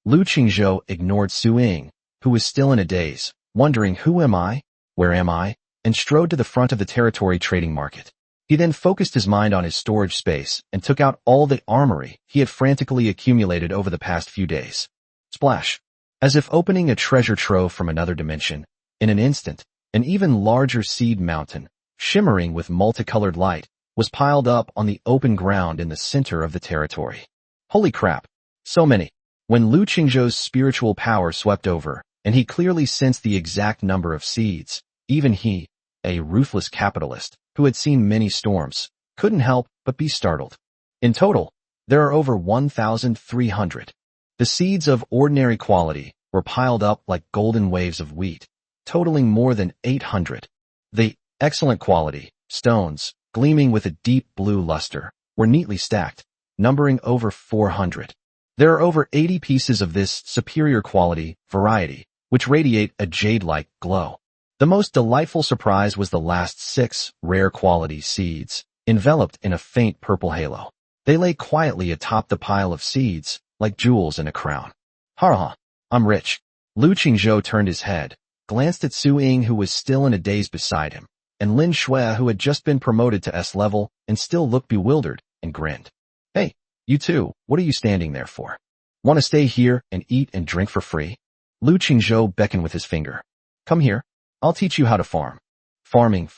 Lu Qingzhou ignored Su Ying, who was still in a daze, wondering who am I, where am I, and strode to the front of the territory trading market. He then focused his mind on his storage space and took out all the armory he had frantically accumulated over the past few days. Splash! As if opening a treasure trove from another dimension, in an instant, an even larger seed mountain, shimmering with multicolored light, was piled up on the open ground in the center of the territory. Holy crap! So many! When Lu Qingzhou's spiritual power swept over, and he clearly sensed the exact number of seeds, even he, a ruthless capitalist, who had seen many storms, couldn't help but be startled. In total, there are over 1,300. The seeds of ordinary quality were piled up like golden waves of wheat, totaling more than 800. The excellent quality stones, gleaming with a deep blue luster, were neatly stacked, numbering over 400. There are over 80 pieces of this superior quality variety, which radiate a jade-like glow. The most delightful surprise was the last 6 rare quality seeds, enveloped in a faint purple halo. They lay quietly atop the pile of seeds, like jewels in a crown. Ha! I'm rich. Lu Qingzhou turned his head, glanced at Su Ying, who was still in a daze beside him, and Lin Shui, who had just been promoted to S level and still looked bewildered, and grinned. Hey, you two, what are you standing there for? Want to stay here and eat and drink for free? Lu Qingzhou beckoned with his finger. Come here. I'll teach you how to farm. Farming.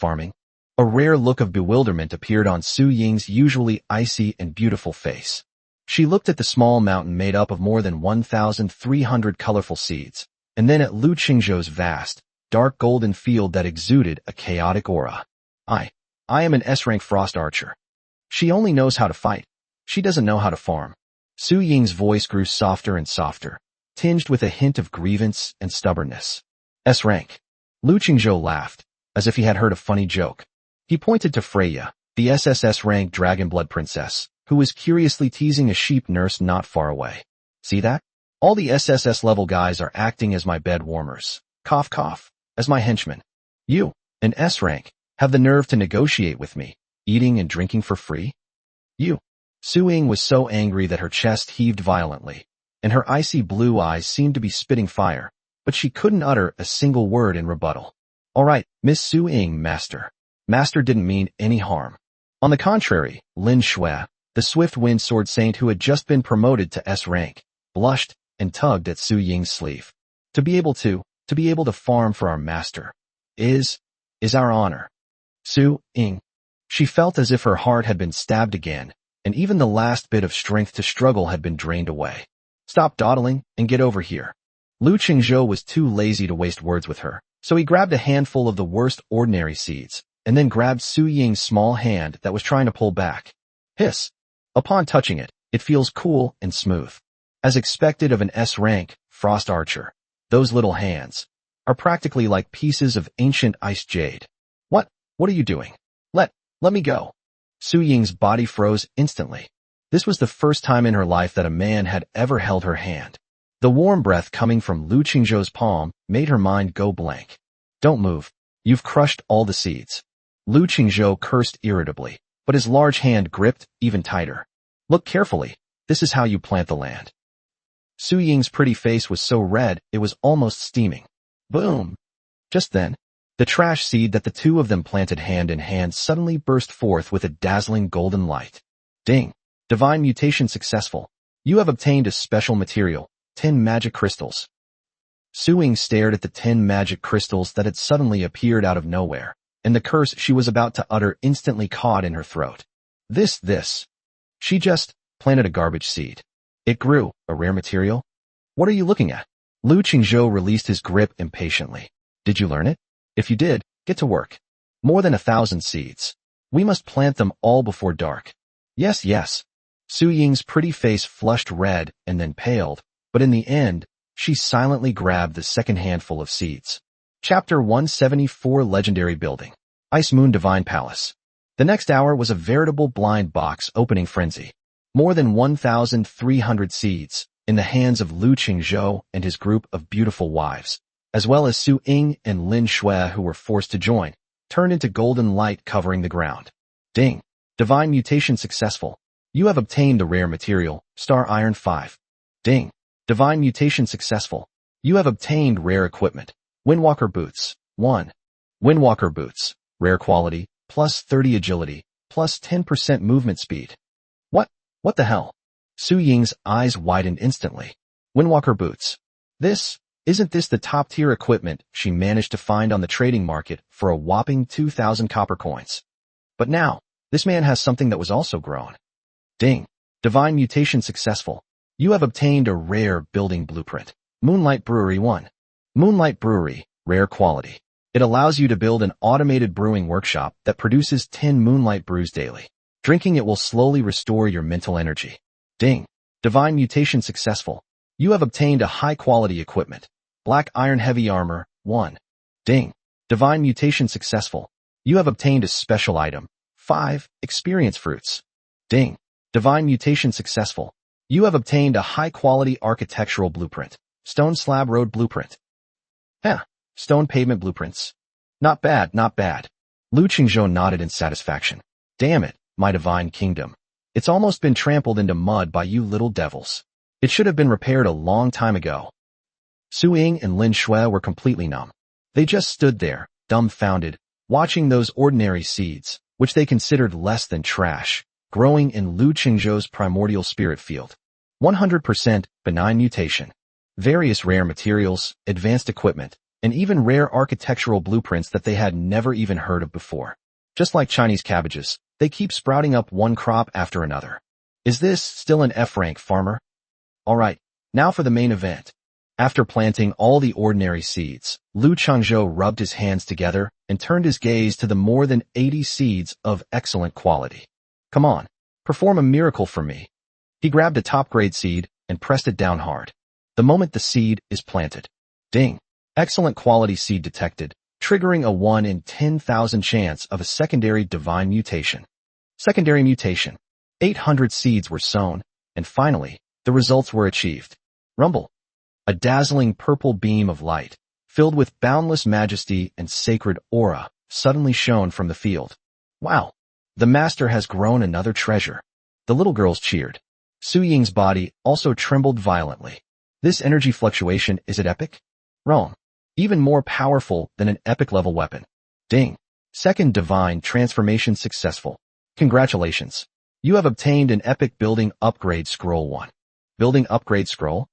A rare look of bewilderment appeared on Su Ying's usually icy and beautiful face. She looked at the small mountain made up of more than 1,300 colorful seeds, and then at Lu Qingzhou's vast, dark golden field that exuded a chaotic aura. I am an S-rank frost archer. She only knows how to fight. She doesn't know how to farm. Su Ying's voice grew softer and softer, tinged with a hint of grievance and stubbornness. S-rank. Lu Qingzhou laughed, as if he had heard a funny joke. He pointed to Freya, the SSS-rank Dragonblood princess, who was curiously teasing a sheep nurse not far away. See that? All the SSS-level guys are acting as my bed warmers. Cough cough, as my henchmen. You, an S-rank, have the nerve to negotiate with me, eating and drinking for free? You. Su Ying was so angry that her chest heaved violently, and her icy blue eyes seemed to be spitting fire, but she couldn't utter a single word in rebuttal. All right, Miss Su Ying, master. Master didn't mean any harm. On the contrary, Lin Shui, the swift-wind sword saint who had just been promoted to S rank, blushed and tugged at Su Ying's sleeve. To be able to farm for our master is our honor. Su Ying. She felt as if her heart had been stabbed again, and even the last bit of strength to struggle had been drained away. Stop dawdling and get over here. Lu Qingzhou was too lazy to waste words with her, so he grabbed a handful of the worst ordinary seeds, and then grabbed Su Ying's small hand that was trying to pull back. Hiss. Upon touching it, it feels cool and smooth. As expected of an S-rank frost archer, those little hands are practically like pieces of ancient ice jade. What are you doing? Let me go. Su Ying's body froze instantly. This was the first time in her life that a man had ever held her hand. The warm breath coming from Lu Qingzhou's palm made her mind go blank. Don't move. You've crushed all the seeds. Lu Qingzhou cursed irritably, but his large hand gripped even tighter. Look carefully. This is how you plant the land. Su Ying's pretty face was so red it was almost steaming. Boom! Just then, the trash seed that the two of them planted hand in hand suddenly burst forth with a dazzling golden light. Ding! Divine mutation successful. You have obtained a special material, 10 magic crystals. Su Ying stared at the 10 magic crystals that had suddenly appeared out of nowhere, and the curse she was about to utter instantly caught in her throat. This. She just planted a garbage seed. It grew, a rare material. What are you looking at? Lu Qingzhou released his grip impatiently. Did you learn it? If you did, get to work. More than 1,000 seeds. We must plant them all before dark. Yes. Su Ying's pretty face flushed red and then paled, but in the end, she silently grabbed the second handful of seeds. Chapter 174 Legendary Building. Ice Moon Divine Palace. The next hour was a veritable blind box opening frenzy. More than 1,300 seeds, in the hands of Lu Qingzhou and his group of beautiful wives, as well as Su Ying and Lin Shui who were forced to join, turned into golden light covering the ground. Ding! Divine mutation successful. You have obtained the rare material, Star Iron 5. Ding! Divine mutation successful. You have obtained rare equipment, Windwalker Boots. 1. Windwalker Boots. Rare quality, plus 30 agility, plus 10% movement speed. What the hell? Su Ying's eyes widened instantly. Windwalker Boots. Isn't this the top-tier equipment she managed to find on the trading market for a whopping 2,000 copper coins? But now, this man has something that was also grown. Ding! Divine mutation successful. You have obtained a rare building blueprint. Moonlight Brewery 1. Moonlight Brewery, rare quality. It allows you to build an automated brewing workshop that produces 10 moonlight brews daily. Drinking it will slowly restore your mental energy. Ding! Divine mutation successful. You have obtained a high-quality equipment. Black Iron Heavy Armor 1. Ding! Divine mutation successful. You have obtained a special item. 5. Experience Fruits. Ding! Divine mutation successful. You have obtained a high-quality architectural blueprint. Stone Slab Road Blueprint. Stone Pavement Blueprints. Not bad. Lu Qingzhou nodded in satisfaction. Damn it, my divine kingdom. It's almost been trampled into mud by you little devils. It should have been repaired a long time ago. Su Ying and Lin Shui were completely numb. They just stood there, dumbfounded, watching those ordinary seeds, which they considered less than trash, growing in Lu Qingzhou's primordial spirit field. 100% benign mutation. Various rare materials, advanced equipment, and even rare architectural blueprints that they had never even heard of before. Just like Chinese cabbages, they keep sprouting up one crop after another. Is this still an F-rank farmer? Alright, now for the main event. After planting all the ordinary seeds, Lu Qingzhou rubbed his hands together and turned his gaze to the more than 80 seeds of excellent quality. Come on, perform a miracle for me. He grabbed a top-grade seed and pressed it down hard. The moment the seed is planted. Ding! Excellent quality seed detected, triggering a 1 in 10,000 chance of a secondary divine mutation. Secondary mutation. 800 seeds were sown, and finally, the results were achieved. Rumble. A dazzling purple beam of light, filled with boundless majesty and sacred aura, suddenly shone from the field. Wow! The master has grown another treasure. The little girls cheered. Su Ying's body also trembled violently. This energy fluctuation, is it epic? Wrong. Even more powerful than an epic-level weapon. Ding! Second divine transformation successful. Congratulations. You have obtained an epic building upgrade scroll 1. Building upgrade scroll?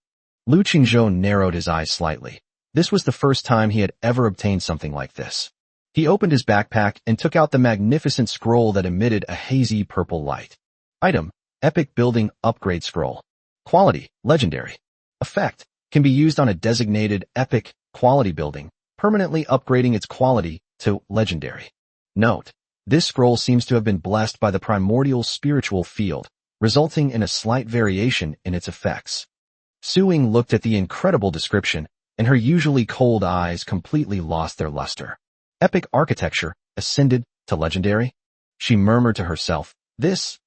Lu Qingzhou narrowed his eyes slightly. This was the first time he had ever obtained something like this. He opened his backpack and took out the magnificent scroll that emitted a hazy purple light. Item: Epic Building Upgrade Scroll. Quality: Legendary. Effect: can be used on a designated epic quality building, permanently upgrading its quality to legendary. Note: this scroll seems to have been blessed by the primordial spiritual field, resulting in a slight variation in its effects. Su Ying looked at the incredible description, and her usually cold eyes completely lost their luster. Epic architecture, ascended to legendary? She murmured to herself, this.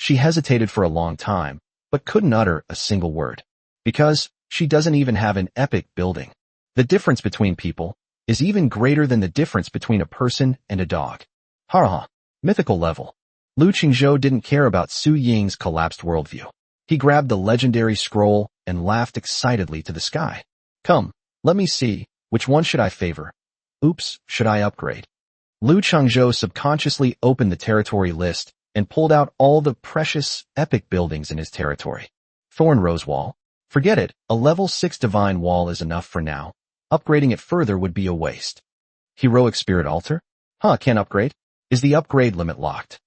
She hesitated for a long time, but couldn't utter a single word. Because she doesn't even have an epic building. The difference between people is even greater than the difference between a person and a dog. Ha! Mythical level. Lu Qingzhou didn't care about Su Ying's collapsed worldview. He grabbed the legendary scroll and laughed excitedly to the sky. Come, let me see, which one should I favor? Oops, should I upgrade? Lu Qingzhou subconsciously opened the territory list and pulled out all the precious, epic buildings in his territory. Thorn Rose Wall. Forget it, a level 6 divine wall is enough for now. Upgrading it further would be a waste. Heroic Spirit Altar? Can't upgrade? Is the upgrade limit locked?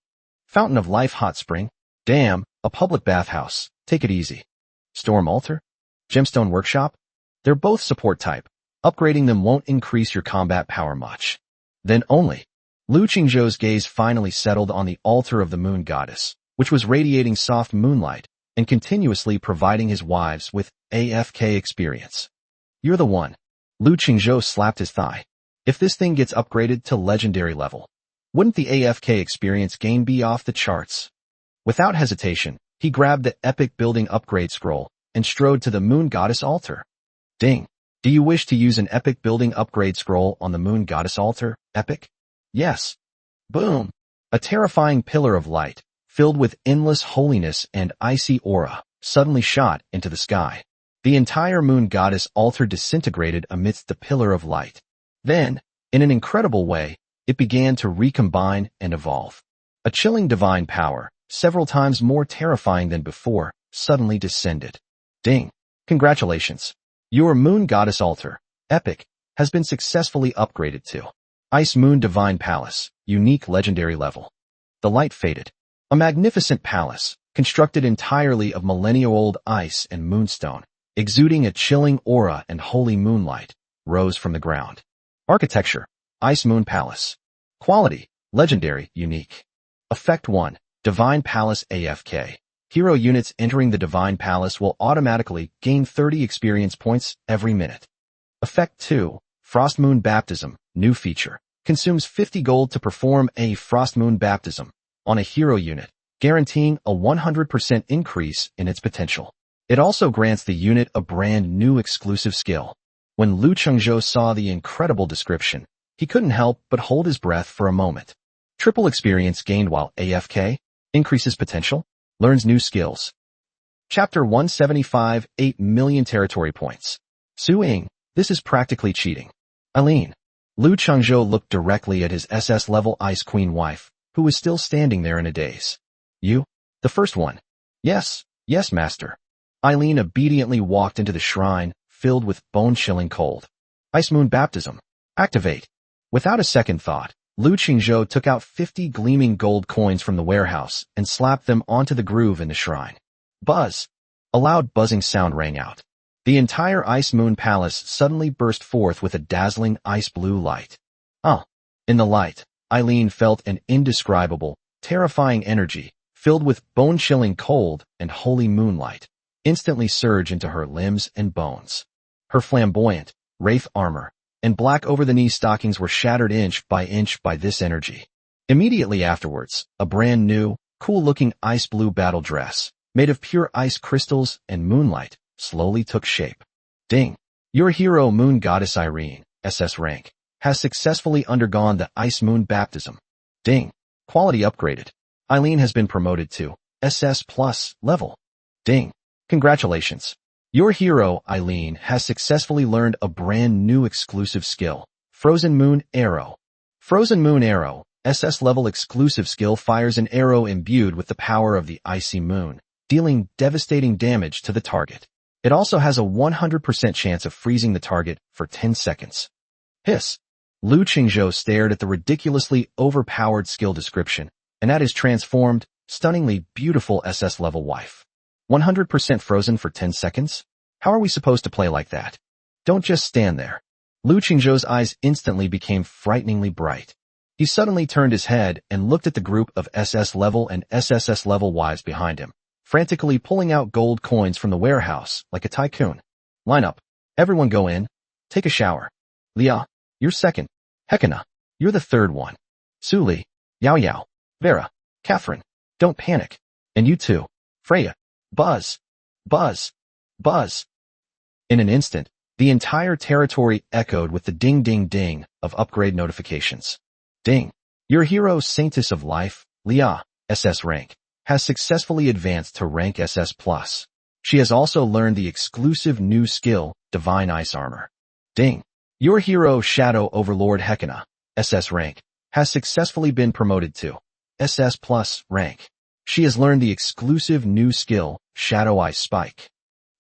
Fountain of Life Hot Spring? Damn, a public bathhouse. Take it easy. Storm Altar? Gemstone Workshop? They're both support type. Upgrading them won't increase your combat power much. Then only. Lu Qingzhou's gaze finally settled on the altar of the moon goddess, which was radiating soft moonlight and continuously providing his wives with AFK experience. You're the one. Lu Qingzhou slapped his thigh. If this thing gets upgraded to legendary level, wouldn't the AFK experience gain be off the charts? Without hesitation, he grabbed the epic building upgrade scroll and strode to the moon goddess altar. Ding. Do you wish to use an epic building upgrade scroll on the moon goddess altar? Epic? Yes. Boom. A terrifying pillar of light, filled with endless holiness and icy aura, suddenly shot into the sky. The entire moon goddess altar disintegrated amidst the pillar of light. Then, in an incredible way, it began to recombine and evolve. A chilling divine power, several times more terrifying than before, suddenly descended. Ding. Congratulations. Your moon goddess altar, epic, has been successfully upgraded to Ice Moon Divine Palace, unique legendary level. The light faded. A magnificent palace, constructed entirely of millennia-old ice and moonstone, exuding a chilling aura and holy moonlight, rose from the ground. Architecture, Ice Moon Palace. Quality, legendary, unique. Effect 1, Divine Palace AFK. Hero units entering the Divine Palace will automatically gain 30 experience points every minute. Effect 2, Frost Moon Baptism, new feature. Consumes 50 gold to perform a Frost Moon Baptism on a hero unit, guaranteeing a 100% increase in its potential. It also grants the unit a brand new exclusive skill. When Lu Qingzhou saw the incredible description, he couldn't help but hold his breath for a moment. Triple experience gained while AFK, increases potential, learns new skills. Chapter 175, 8 million territory points. Su Ying, this is practically cheating. Eileen. Lu Qingzhou looked directly at his SS-level Ice Queen wife, who was still standing there in a daze. You? The first one. Yes, master. Eileen obediently walked into the shrine, filled with bone-chilling cold. Ice Moon Baptism. Activate. Without a second thought, Lu Qingzhou took out 50 gleaming gold coins from the warehouse and slapped them onto the groove in the shrine. Buzz! A loud buzzing sound rang out. The entire Ice Moon Palace suddenly burst forth with a dazzling ice blue light. In the light, Eileen felt an indescribable, terrifying energy, filled with bone-chilling cold and holy moonlight, instantly surge into her limbs and bones. Her flamboyant, wraith armor, and black over-the-knee stockings were shattered inch by this energy. Immediately afterwards, a brand new, cool-looking ice blue battle dress, made of pure ice crystals and moonlight, slowly took shape. Ding! Your hero Moon Goddess Irene, SS rank, has successfully undergone the Ice Moon Baptism. Ding! Quality upgraded. Eileen has been promoted to SS Plus level. Ding! Congratulations. Your hero, Eileen, has successfully learned a brand new exclusive skill, Frozen Moon Arrow. Frozen Moon Arrow, SS level exclusive skill, fires an arrow imbued with the power of the icy moon, dealing devastating damage to the target. It also has a 100% chance of freezing the target for 10 seconds. Hiss. Lu Qingzhou stared at the ridiculously overpowered skill description and at his transformed, stunningly beautiful SS level wife. 100% frozen for 10 seconds? How are we supposed to play like that? Don't just stand there. Lu Qingzhou's eyes instantly became frighteningly bright. He suddenly turned his head and looked at the group of SS level and SSS level wives behind him, frantically pulling out gold coins from the warehouse like a tycoon. Line up. Everyone go in. Take a shower. Lia, you're second. Hekina, you're the third one. Suli, Yao Yao, Vera, Catherine, don't panic. And you too. Freya. Buzz. Buzz. Buzz. In an instant, the entire territory echoed with the ding-ding-ding of upgrade notifications. Ding. Your hero Saintess of Life, Leah, SS rank, has successfully advanced to rank SS+. She has also learned the exclusive new skill, Divine Ice Armor. Ding. Your hero Shadow Overlord Hekina, SS rank, has successfully been promoted to SS+ rank. She has learned the exclusive new skill, Shadow Ice Spike.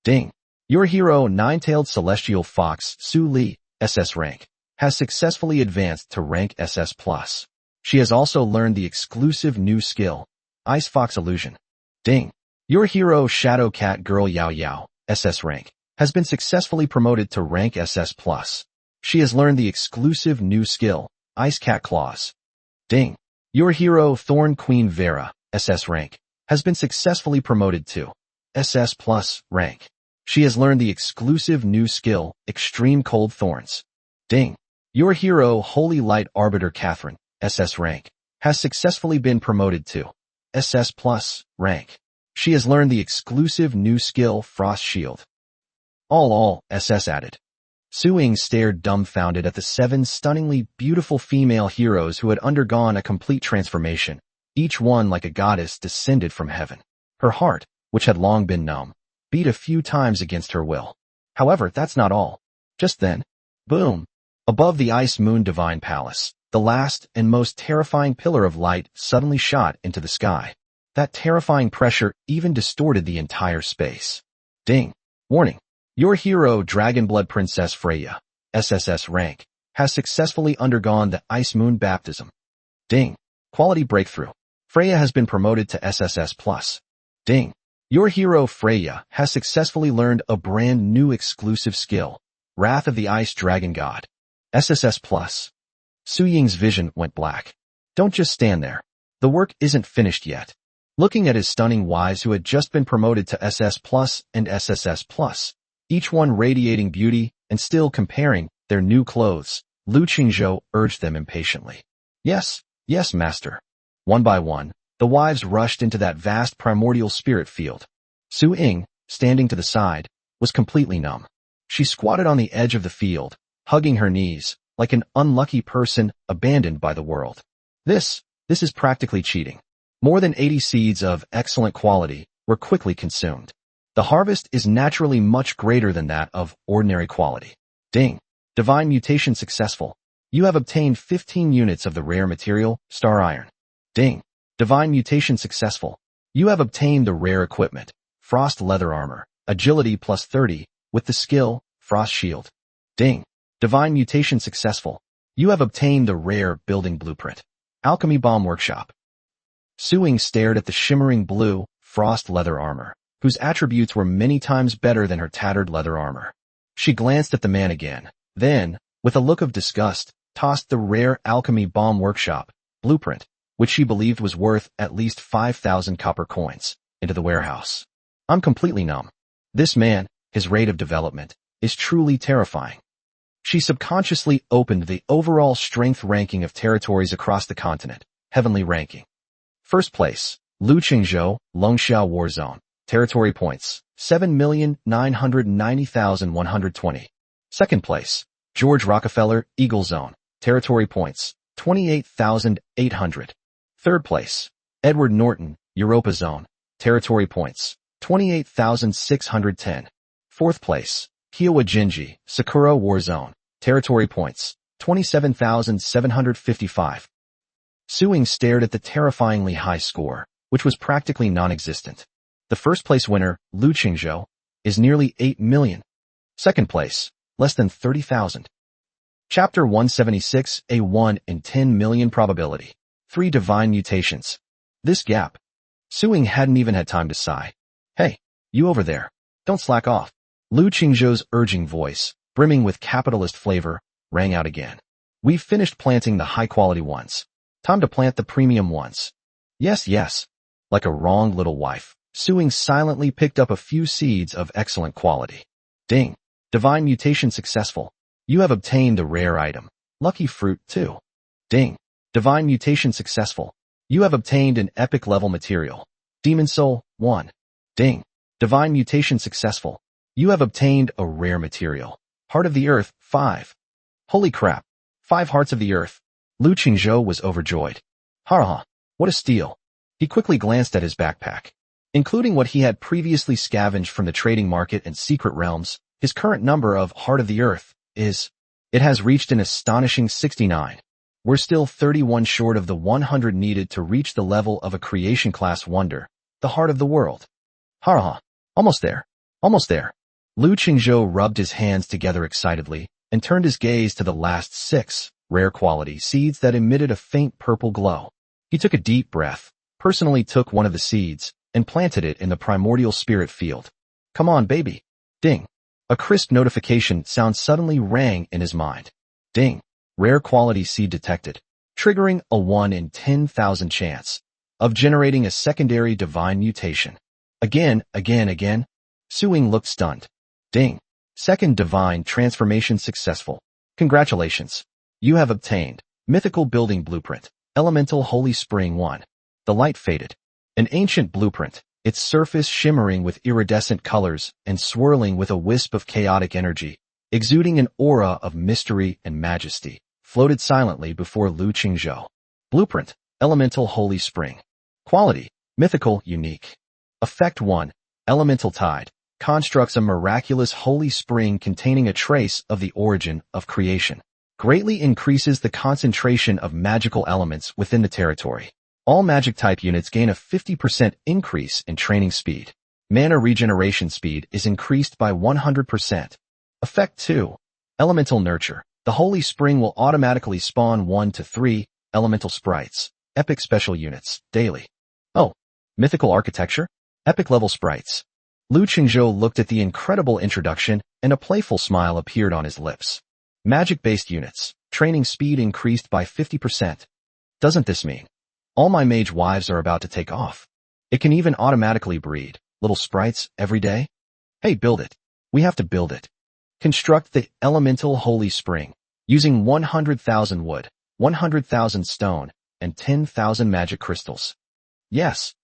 Ding. Your hero Nine-Tailed Celestial Fox Su Li, SS rank, has successfully advanced to rank SS+. She has also learned the exclusive new skill, Ice Fox Illusion. Ding. Your hero Shadow Cat Girl Yao Yao, SS rank, has been successfully promoted to rank SS+. She has learned the exclusive new skill, Ice Cat Claws. Ding. Your hero Thorn Queen Vera, SS rank, has been successfully promoted to SS+ rank. She has learned the exclusive new skill, Extreme Cold Thorns. Ding. Your hero Holy Light Arbiter Catherine, SS rank, has successfully been promoted to SS+ rank. She has learned the exclusive new skill, Frost Shield. All SS added. Su Ying stared dumbfounded at the 7 stunningly beautiful female heroes who had undergone a complete transformation, each one like a goddess descended from heaven. Her heart, which had long been numb, beat a few times against her will. However, that's not all. Just then, boom! Above the Ice Moon Divine Palace, the last and most terrifying pillar of light suddenly shot into the sky. That terrifying pressure even distorted the entire space. Ding. Warning. Your hero Dragonblood Princess Freya, SSS rank, has successfully undergone the Ice Moon Baptism. Ding. Quality breakthrough. Freya has been promoted to SSS+. Ding. Your hero Freya has successfully learned a brand new exclusive skill, Wrath of the Ice Dragon God. SSS+. Su Ying's vision went black. Don't just stand there. The work isn't finished yet. Looking at his stunning wives who had just been promoted to SS+ and SSS+, each one radiating beauty and still comparing their new clothes, Lu Qingzhou urged them impatiently. Yes, master. One by one, the wives rushed into that vast primordial spirit field. Su Ying, standing to the side, was completely numb. She squatted on the edge of the field, hugging her knees, like an unlucky person abandoned by the world. This is practically cheating. More than 80 seeds of excellent quality were quickly consumed. The harvest is naturally much greater than that of ordinary quality. Ding. Divine mutation successful. You have obtained 15 units of the rare material, Star Iron. Ding. Divine mutation successful. You have obtained the rare equipment, Frost Leather Armor, Agility plus 30, with the skill, Frost Shield. Ding. Divine mutation successful. You have obtained the rare Building Blueprint, Alchemy Bomb Workshop. Su Ying stared at the shimmering blue, Frost Leather Armor, whose attributes were many times better than her tattered leather armor. She glanced at the man again, then, with a look of disgust, tossed the rare Alchemy Bomb Workshop, Blueprint, which she believed was worth at least 5,000 copper coins, into the warehouse. I'm completely numb. This man, his rate of development, is truly terrifying. She subconsciously opened the overall strength ranking of territories across the continent, Heavenly ranking. First place, Lu Qingzhou, Longxiao War Zone, territory points, 7,990,120. Second place, George Rockefeller, Eagle Zone, territory points, 28,800. Third place, Edward Norton, Europa Zone, territory points, 28,610. Fourth place, Kiowa Jinji, Sakura War Zone, territory points, 27,755. Su Ying stared at the terrifyingly high score, which was practically non-existent. The first place winner, Lu Qingzhou, is nearly 8 million. Second place, less than 30,000. Chapter 176, a 1 in 10 million probability. 3 divine mutations. This gap. Su Ying hadn't even had time to sigh. Hey, you over there. Don't slack off. Lu Qingzhou's urging voice, brimming with capitalist flavor, rang out again. We've finished planting the high-quality ones. Time to plant the premium ones. Yes. Like a wrong little wife, Su Ying silently picked up a few seeds of excellent quality. Ding. Divine mutation successful. You have obtained the rare item, Lucky Fruit 2. Ding. Divine mutation successful. You have obtained an epic level material, Demon Soul, 1. Ding. Divine mutation successful. You have obtained a rare material. Heart of the Earth, 5. Holy crap. 5 Hearts of the Earth. Lu Qingzhou was overjoyed. Ha! What a steal. He quickly glanced at his backpack. Including what he had previously scavenged from the trading market and secret realms, his current number of Heart of the Earth it has reached an astonishing 69. We're still 31 short of the 100 needed to reach the level of a creation class wonder, the heart of the world. Ha! Almost there. Almost there. Lu Qingzhou rubbed his hands together excitedly and turned his gaze to the last 6 rare quality seeds that emitted a faint purple glow. He took a deep breath, personally took one of the seeds, and planted it in the primordial spirit field. Come on, baby. Ding. A crisp notification sound suddenly rang in his mind. Ding. Rare quality seed detected, triggering a 1 in 10,000 chance of generating a secondary divine mutation. Again. Suing looked stunned. Ding. Second divine transformation successful. Congratulations. You have obtained mythical building blueprint, elemental holy spring 1. The light faded. An ancient blueprint, its surface shimmering with iridescent colors and swirling with a wisp of chaotic energy, exuding an aura of mystery and majesty, floated silently before Lu Qingzhou. Blueprint, elemental holy spring. Quality, mythical, unique. Effect 1, elemental tide, constructs a miraculous holy spring containing a trace of the origin of creation. Greatly increases the concentration of magical elements within the territory. All magic-type units gain a 50% increase in training speed. Mana regeneration speed is increased by 100%. Effect 2. Elemental Nurture. The Holy Spring will automatically spawn 1 to 3 elemental sprites, epic special units, daily. Oh, mythical architecture? Epic level sprites. Lu Qingzhou looked at the incredible introduction and a playful smile appeared on his lips. Magic-based units. Training speed increased by 50%. Doesn't this mean all my mage wives are about to take off? It can even automatically breed little sprites every day? Hey, build it. We have to build it. Construct the elemental holy spring using 100,000 wood, 100,000 stone, and 10,000 magic crystals. Yes.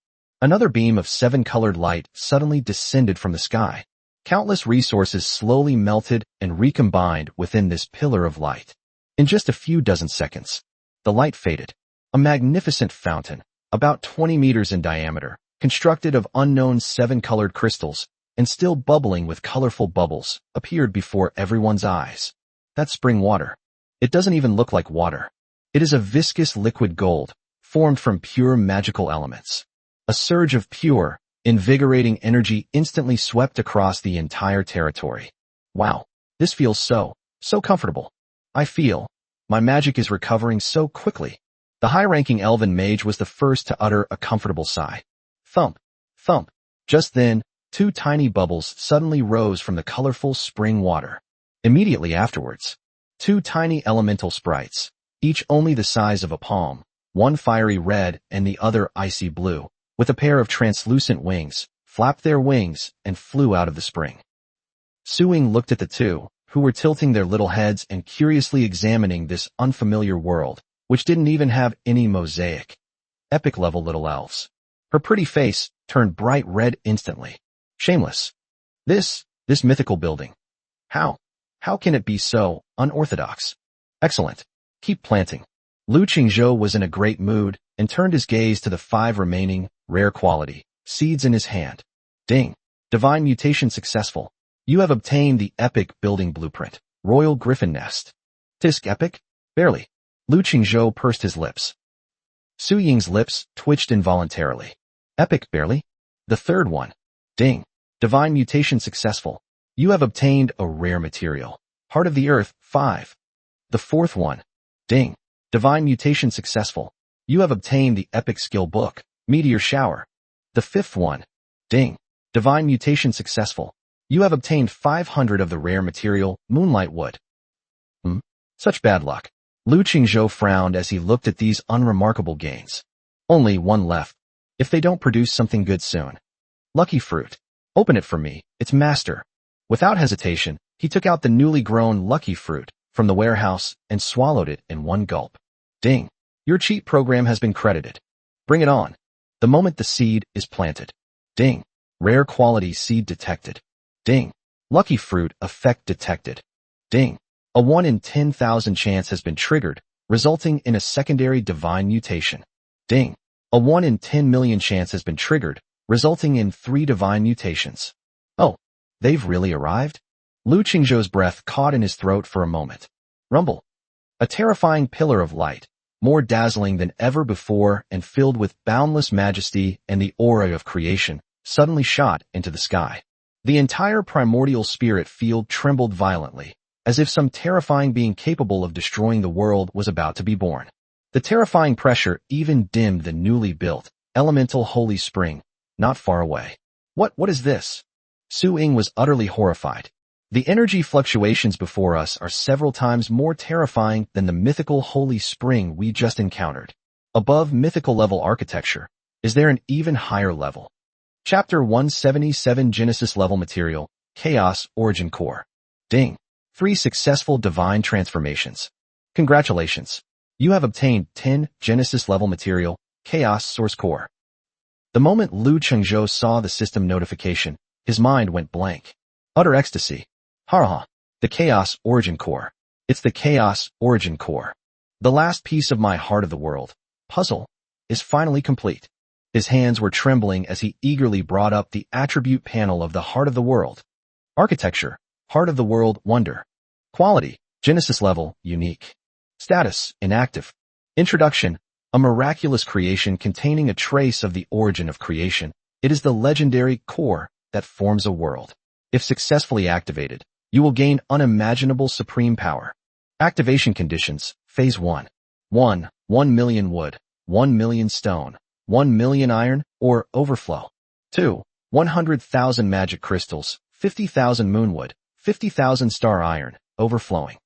Another beam of 7-colored light suddenly descended from the sky. Countless resources slowly melted and recombined within this pillar of light. In just a few dozen seconds, the light faded. A magnificent fountain, about 20 meters in diameter, constructed of unknown 7-colored crystals, and still bubbling with colorful bubbles, appeared before everyone's eyes. That's spring water. It doesn't even look like water. It is a viscous liquid gold, formed from pure magical elements. A surge of pure, invigorating energy instantly swept across the entire territory. Wow, this feels so comfortable. I feel my magic is recovering so quickly. The high-ranking elven mage was the first to utter a comfortable sigh. Thump, thump. Just then, 2 tiny bubbles suddenly rose from the colorful spring water. Immediately afterwards, 2 tiny elemental sprites, each only the size of a palm, one fiery red and the other icy blue, with a pair of translucent wings, flapped their wings and flew out of the spring. Suing looked at the 2, who were tilting their little heads and curiously examining this unfamiliar world, which didn't even have any mosaic. Epic level little elves. Her pretty face turned bright red instantly. Shameless. This mythical building. How can it be so unorthodox? Excellent. Keep planting. Lu Qingzhou was in a great mood and turned his gaze to the 5 remaining rare quality seeds in his hand. Ding. Divine mutation successful. You have obtained the epic building blueprint. Royal Griffin Nest. Tisk epic? Barely. Lu Qingzhou pursed his lips. Su Ying's lips twitched involuntarily. Epic barely? The third one. Ding. Divine mutation successful. You have obtained a rare material. Heart of the Earth, 5. The fourth one. Ding. Divine mutation successful. You have obtained the epic skill book, Meteor Shower. The fifth one. Ding. Divine mutation successful. You have obtained 500 of the rare material, Moonlight Wood. Such bad luck. Lu Qingzhou frowned as he looked at these unremarkable gains. Only one left. If they don't produce something good soon. Lucky fruit. Open it for me, its master. Without hesitation, he took out the newly grown lucky fruit from the warehouse and swallowed it in one gulp. Ding. Your cheat program has been credited. Bring it on. The moment the seed is planted. Ding. Rare quality seed detected. Ding. Lucky fruit effect detected. Ding. A 1 in 10,000 chance has been triggered, resulting in a secondary divine mutation. Ding. A 1 in 10 million chance has been triggered, resulting in 3 divine mutations. Oh, they've really arrived? Lu Qingzhou's breath caught in his throat for a moment. Rumble. A terrifying pillar of light, more dazzling than ever before and filled with boundless majesty and the aura of creation, suddenly shot into the sky. The entire primordial spirit field trembled violently, as if some terrifying being capable of destroying the world was about to be born. The terrifying pressure even dimmed the newly built, elemental holy spring, not far away. What is this? Su Ying was utterly horrified. The energy fluctuations before us are several times more terrifying than the mythical holy spring we just encountered. Above mythical level architecture, is there an even higher level? Chapter 177 Genesis Level Material, Chaos Origin Core. Ding. 3 successful divine transformations. Congratulations. You have obtained 10 Genesis Level Material, Chaos Source Core. The moment Lu Qingzhou saw the system notification, his mind went blank. Utter ecstasy. Ha! The Chaos Origin Core. It's the Chaos Origin Core. The last piece of my Heart of the World puzzle is finally complete. His hands were trembling as he eagerly brought up the attribute panel of the Heart of the World. Architecture, Heart of the World Wonder. Quality, Genesis Level, Unique. Status, Inactive. Introduction, a miraculous creation containing a trace of the origin of creation. It is the legendary core that forms a world. If successfully activated, you will gain unimaginable supreme power. Activation conditions, Phase 1. 1 million wood, 1 million stone, 1 million iron, or overflow. 2 100,000 magic crystals, 50,000 moonwood, 50,000 star iron, overflowing.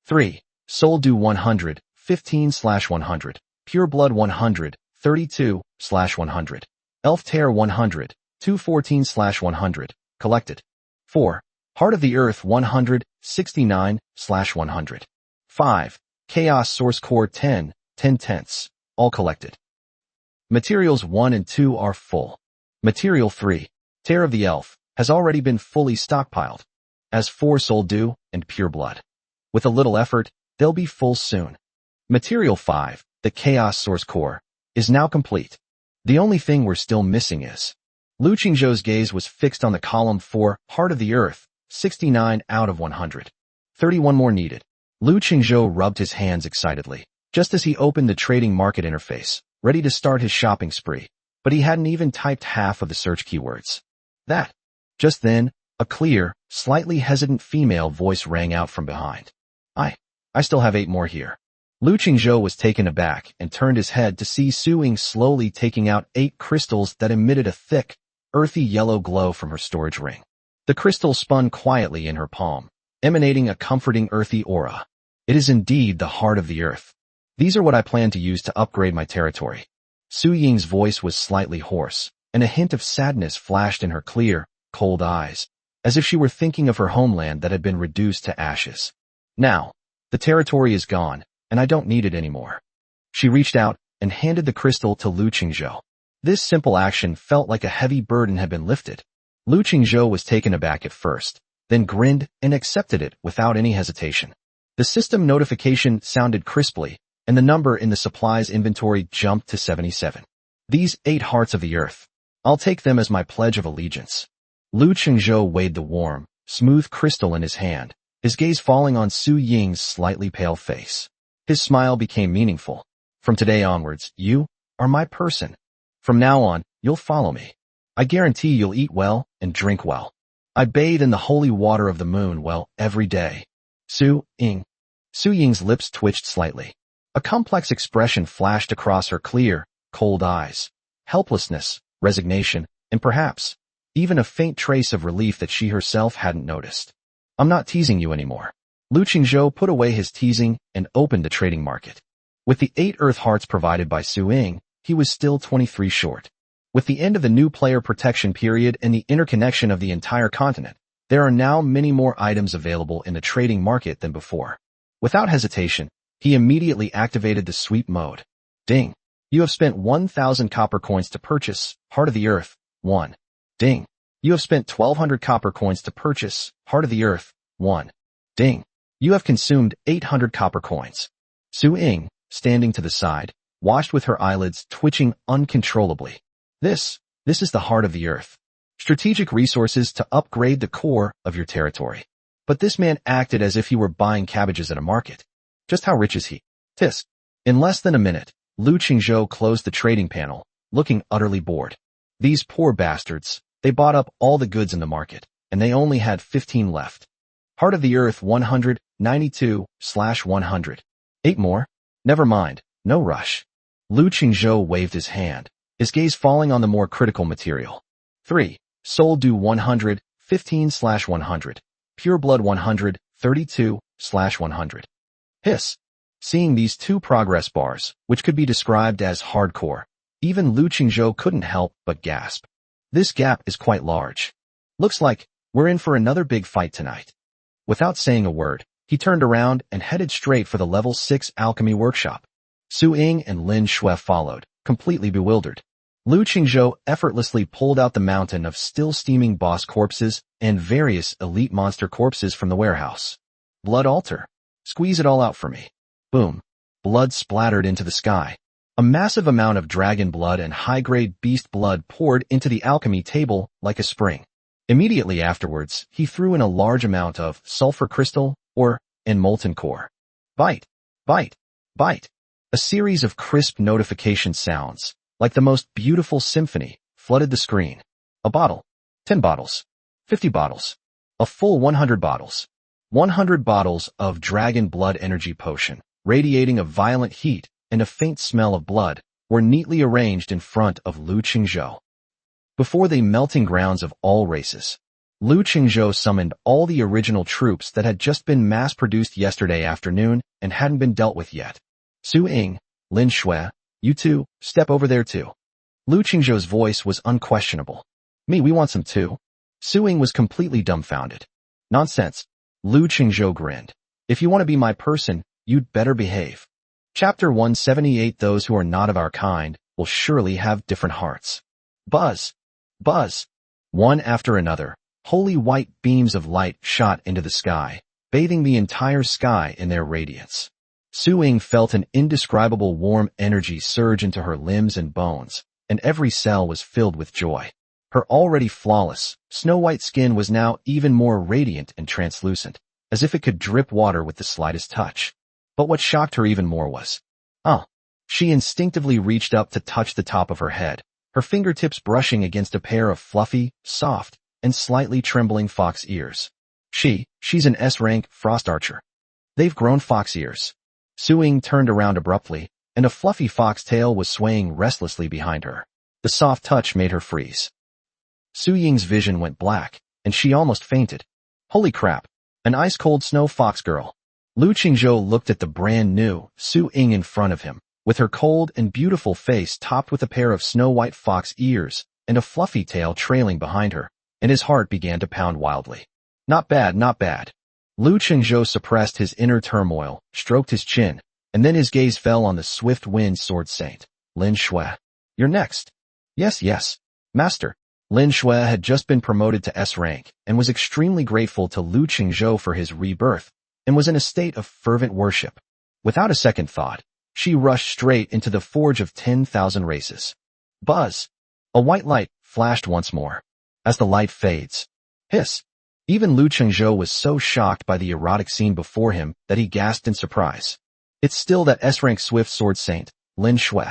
3 Soul Dew 100, 15/100, Pure Blood 100, 32/100, Elf Tear 100, 214/100, collected. 4 Heart of the Earth 100, 69/100. 5 Chaos Source Core 10, 10/10, all collected. Materials 1 and 2 are full. Material 3, Tear of the Elf, has already been fully stockpiled, as 4 Soul Dew and Pure Blood. With a little effort, they'll be full soon. Material 5, the Chaos Source Core, is now complete. The only thing we're still missing is... Lu Qingzhou's gaze was fixed on the column 4, Heart of the Earth, 69 out of 100. 31 more needed. Lu Qingzhou rubbed his hands excitedly, just as he opened the trading market interface, ready to start his shopping spree, but he hadn't even typed half of the search keywords. Just then, a clear, slightly hesitant female voice rang out from behind. I still have 8 more here. Lu Qingzhou was taken aback and turned his head to see Su Ying slowly taking out 8 crystals that emitted a thick, earthy yellow glow from her storage ring. The crystal spun quietly in her palm, emanating a comforting earthy aura. It is indeed the Heart of the Earth. These are what I plan to use to upgrade my territory. Su Ying's voice was slightly hoarse, and a hint of sadness flashed in her clear, cold eyes, as if she were thinking of her homeland that had been reduced to ashes. Now, the territory is gone, and I don't need it anymore. She reached out and handed the crystal to Lu Qingzhou. This simple action felt like a heavy burden had been lifted. Lu Qingzhou was taken aback at first, then grinned and accepted it without any hesitation. The system notification sounded crisply, and the number in the supplies inventory jumped to 77. These 8 Hearts of the Earth. I'll take them as my pledge of allegiance. Lu Qingzhou weighed the warm, smooth crystal in his hand, his gaze falling on Su Ying's slightly pale face. His smile became meaningful. From today onwards, you are my person. From now on, you'll follow me. I guarantee you'll eat well and drink well. I bathe in the holy water of the moon well every day. Su Ying. Su Ying's lips twitched slightly. A complex expression flashed across her clear, cold eyes. Helplessness, resignation, and perhaps even a faint trace of relief that she herself hadn't noticed. I'm not teasing you anymore. Lu Qingzhou put away his teasing and opened the trading market. With the 8 Earth Hearts provided by Su Ying, he was still 23 short. With the end of the new player protection period and the interconnection of the entire continent, there are now many more items available in the trading market than before. Without hesitation, he immediately activated the sweep mode. Ding! You have spent 1,000 copper coins to purchase Heart of the Earth 1. Ding. You have spent 1,200 copper coins to purchase Heart of the Earth 1. Ding. You have consumed 800 copper coins. Su Ying, standing to the side, watched with her eyelids twitching uncontrollably. This is the Heart of the Earth. Strategic resources to upgrade the core of your territory. But this man acted as if he were buying cabbages at a market. Just how rich is he? Tisk. In less than a minute, Lu Qingzhou closed the trading panel, looking utterly bored. These poor bastards, they bought up all the goods in the market, and they only had 15 left. Heart of the Earth 192/100. 8 more? Never mind, no rush. Lu Qingzhou waved his hand, his gaze falling on the more critical material. 3. Soul Dew 100, 15/100. Pure Blood 100, 32/100. Hiss. Seeing these 2 progress bars, which could be described as hardcore, even Lu Qingzhou couldn't help but gasp. This gap is quite large. Looks like we're in for another big fight tonight. Without saying a word, he turned around and headed straight for the level 6 alchemy workshop. Su Ying and Lin Shui followed, completely bewildered. Lu Qingzhou effortlessly pulled out the mountain of still steaming boss corpses and various elite monster corpses from the warehouse. Blood altar. Squeeze it all out for me. Boom. Blood splattered into the sky. A massive amount of dragon blood and high-grade beast blood poured into the alchemy table like a spring. Immediately afterwards, he threw in a large amount of sulfur crystal, ore, and molten core. Bite, bite, bite. A series of crisp notification sounds, like the most beautiful symphony, flooded the screen. A bottle. 10 bottles. 50 bottles. A full 100 bottles. 100 bottles of dragon blood energy potion, radiating a violent heat and a faint smell of blood, were neatly arranged in front of Lu Qingzhou. Before the melting grounds of all races, Lu Qingzhou summoned all the original troops that had just been mass-produced yesterday afternoon and hadn't been dealt with yet. Su Ying, Lin Shui, you two, step over there too. Lu Qingzhou's voice was unquestionable. Me, we want some too. Su Ying was completely dumbfounded. Nonsense. Lu Qingzhou grinned. If you want to be my person, you'd better behave. Chapter 178. Those who are not of our kind will surely have different hearts. Buzz. Buzz. One after another, holy white beams of light shot into the sky, bathing the entire sky in their radiance. Su Ying felt an indescribable warm energy surge into her limbs and bones, and every cell was filled with joy. Her already flawless, snow-white skin was now even more radiant and translucent, as if it could drip water with the slightest touch. But what shocked her even more was, she instinctively reached up to touch the top of her head, her fingertips brushing against a pair of fluffy, soft, and slightly trembling fox ears. She's an S-rank frost archer. They've grown fox ears. Su Ying turned around abruptly, and a fluffy fox tail was swaying restlessly behind her. The soft touch made her freeze. Su Ying's vision went black, and she almost fainted. Holy crap, an ice-cold snow fox girl. Lu Qingzhou looked at the brand-new Su Ying in front of him, with her cold and beautiful face topped with a pair of snow-white fox ears and a fluffy tail trailing behind her, and his heart began to pound wildly. Not bad, not bad. Lu Qingzhou suppressed his inner turmoil, stroked his chin, and then his gaze fell on the swift-winged sword saint, Lin Shui. You're next. Yes, master. Lin Shui had just been promoted to S rank and was extremely grateful to Lu Qingzhou for his rebirth, and was in a state of fervent worship. Without a second thought, she rushed straight into the Forge of 10,000 Races. Buzz! A white light flashed once more. As the light fades, hiss! Even Lu Qingzhou was so shocked by the erotic scene before him that he gasped in surprise. It's still that S-rank swift sword saint, Lin Shui.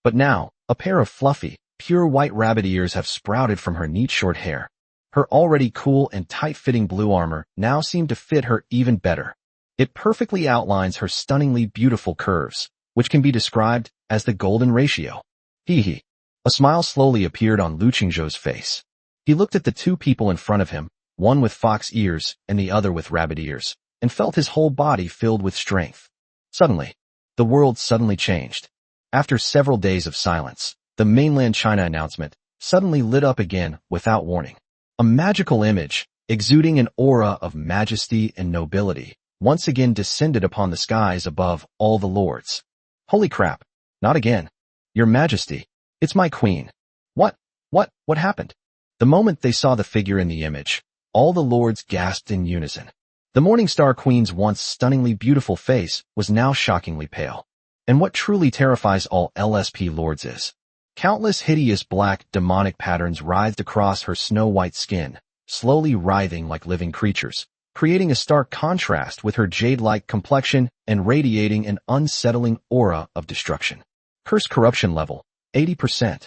But now, a pair of fluffy, pure white rabbit ears have sprouted from her neat short hair. Her already cool and tight-fitting blue armor now seemed to fit her even better. It perfectly outlines her stunningly beautiful curves, which can be described as the golden ratio. Hee. A smile slowly appeared on Lu Qingzhou's face. He looked at the 2 people in front of him, one with fox ears and the other with rabbit ears, and felt his whole body filled with strength. Suddenly, the world suddenly changed. After several days of silence, the mainland China announcement suddenly lit up again without warning. A magical image, exuding an aura of majesty and nobility, once again descended upon the skies above all the lords. Holy crap, not again. Your Majesty, it's my queen. What? What happened? The moment they saw the figure in the image, all the lords gasped in unison. The Morningstar Queen's once stunningly beautiful face was now shockingly pale. And what truly terrifies all LSP lords is, countless hideous black demonic patterns writhed across her snow-white skin, slowly writhing like living creatures, creating a stark contrast with her jade-like complexion and radiating an unsettling aura of destruction. Curse corruption level, 80%.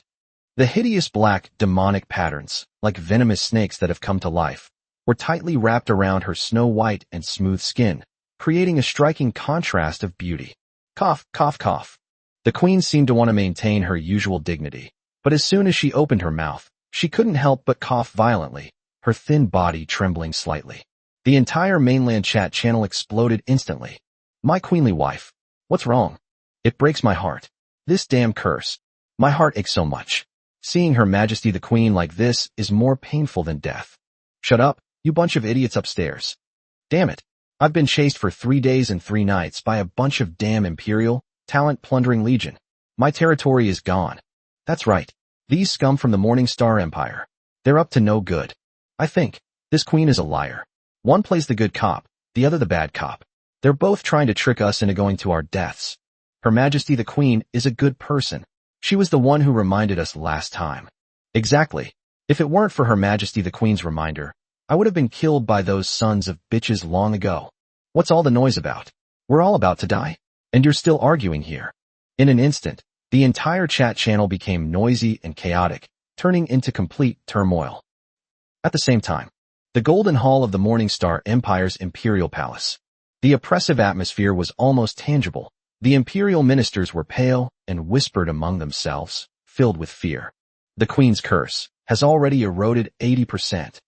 The hideous black demonic patterns, like venomous snakes that have come to life, were tightly wrapped around her snow-white and smooth skin, creating a striking contrast of beauty. Cough, cough, cough. The queen seemed to want to maintain her usual dignity, but as soon as she opened her mouth, she couldn't help but cough violently, her thin body trembling slightly. The entire mainland chat channel exploded instantly. My queenly wife. What's wrong? It breaks my heart. This damn curse. My heart aches so much. Seeing Her Majesty the Queen like this is more painful than death. Shut up, you bunch of idiots upstairs. Damn it. I've been chased for 3 days and 3 nights by a bunch of damn Imperial, talent-plundering legion. My territory is gone. That's right. These scum from the Morningstar Empire. They're up to no good. I think. This queen is a liar. One plays the good cop, the other the bad cop. They're both trying to trick us into going to our deaths. Her Majesty the Queen is a good person. She was the one who reminded us last time. Exactly. If it weren't for Her Majesty the Queen's reminder, I would have been killed by those sons of bitches long ago. What's all the noise about? We're all about to die? And you're still arguing here. In an instant, the entire chat channel became noisy and chaotic, turning into complete turmoil. At the same time, the Golden Hall of the Morningstar Empire's Imperial Palace. The oppressive atmosphere was almost tangible. The imperial ministers were pale and whispered among themselves, filled with fear. The Queen's curse has already eroded 80%.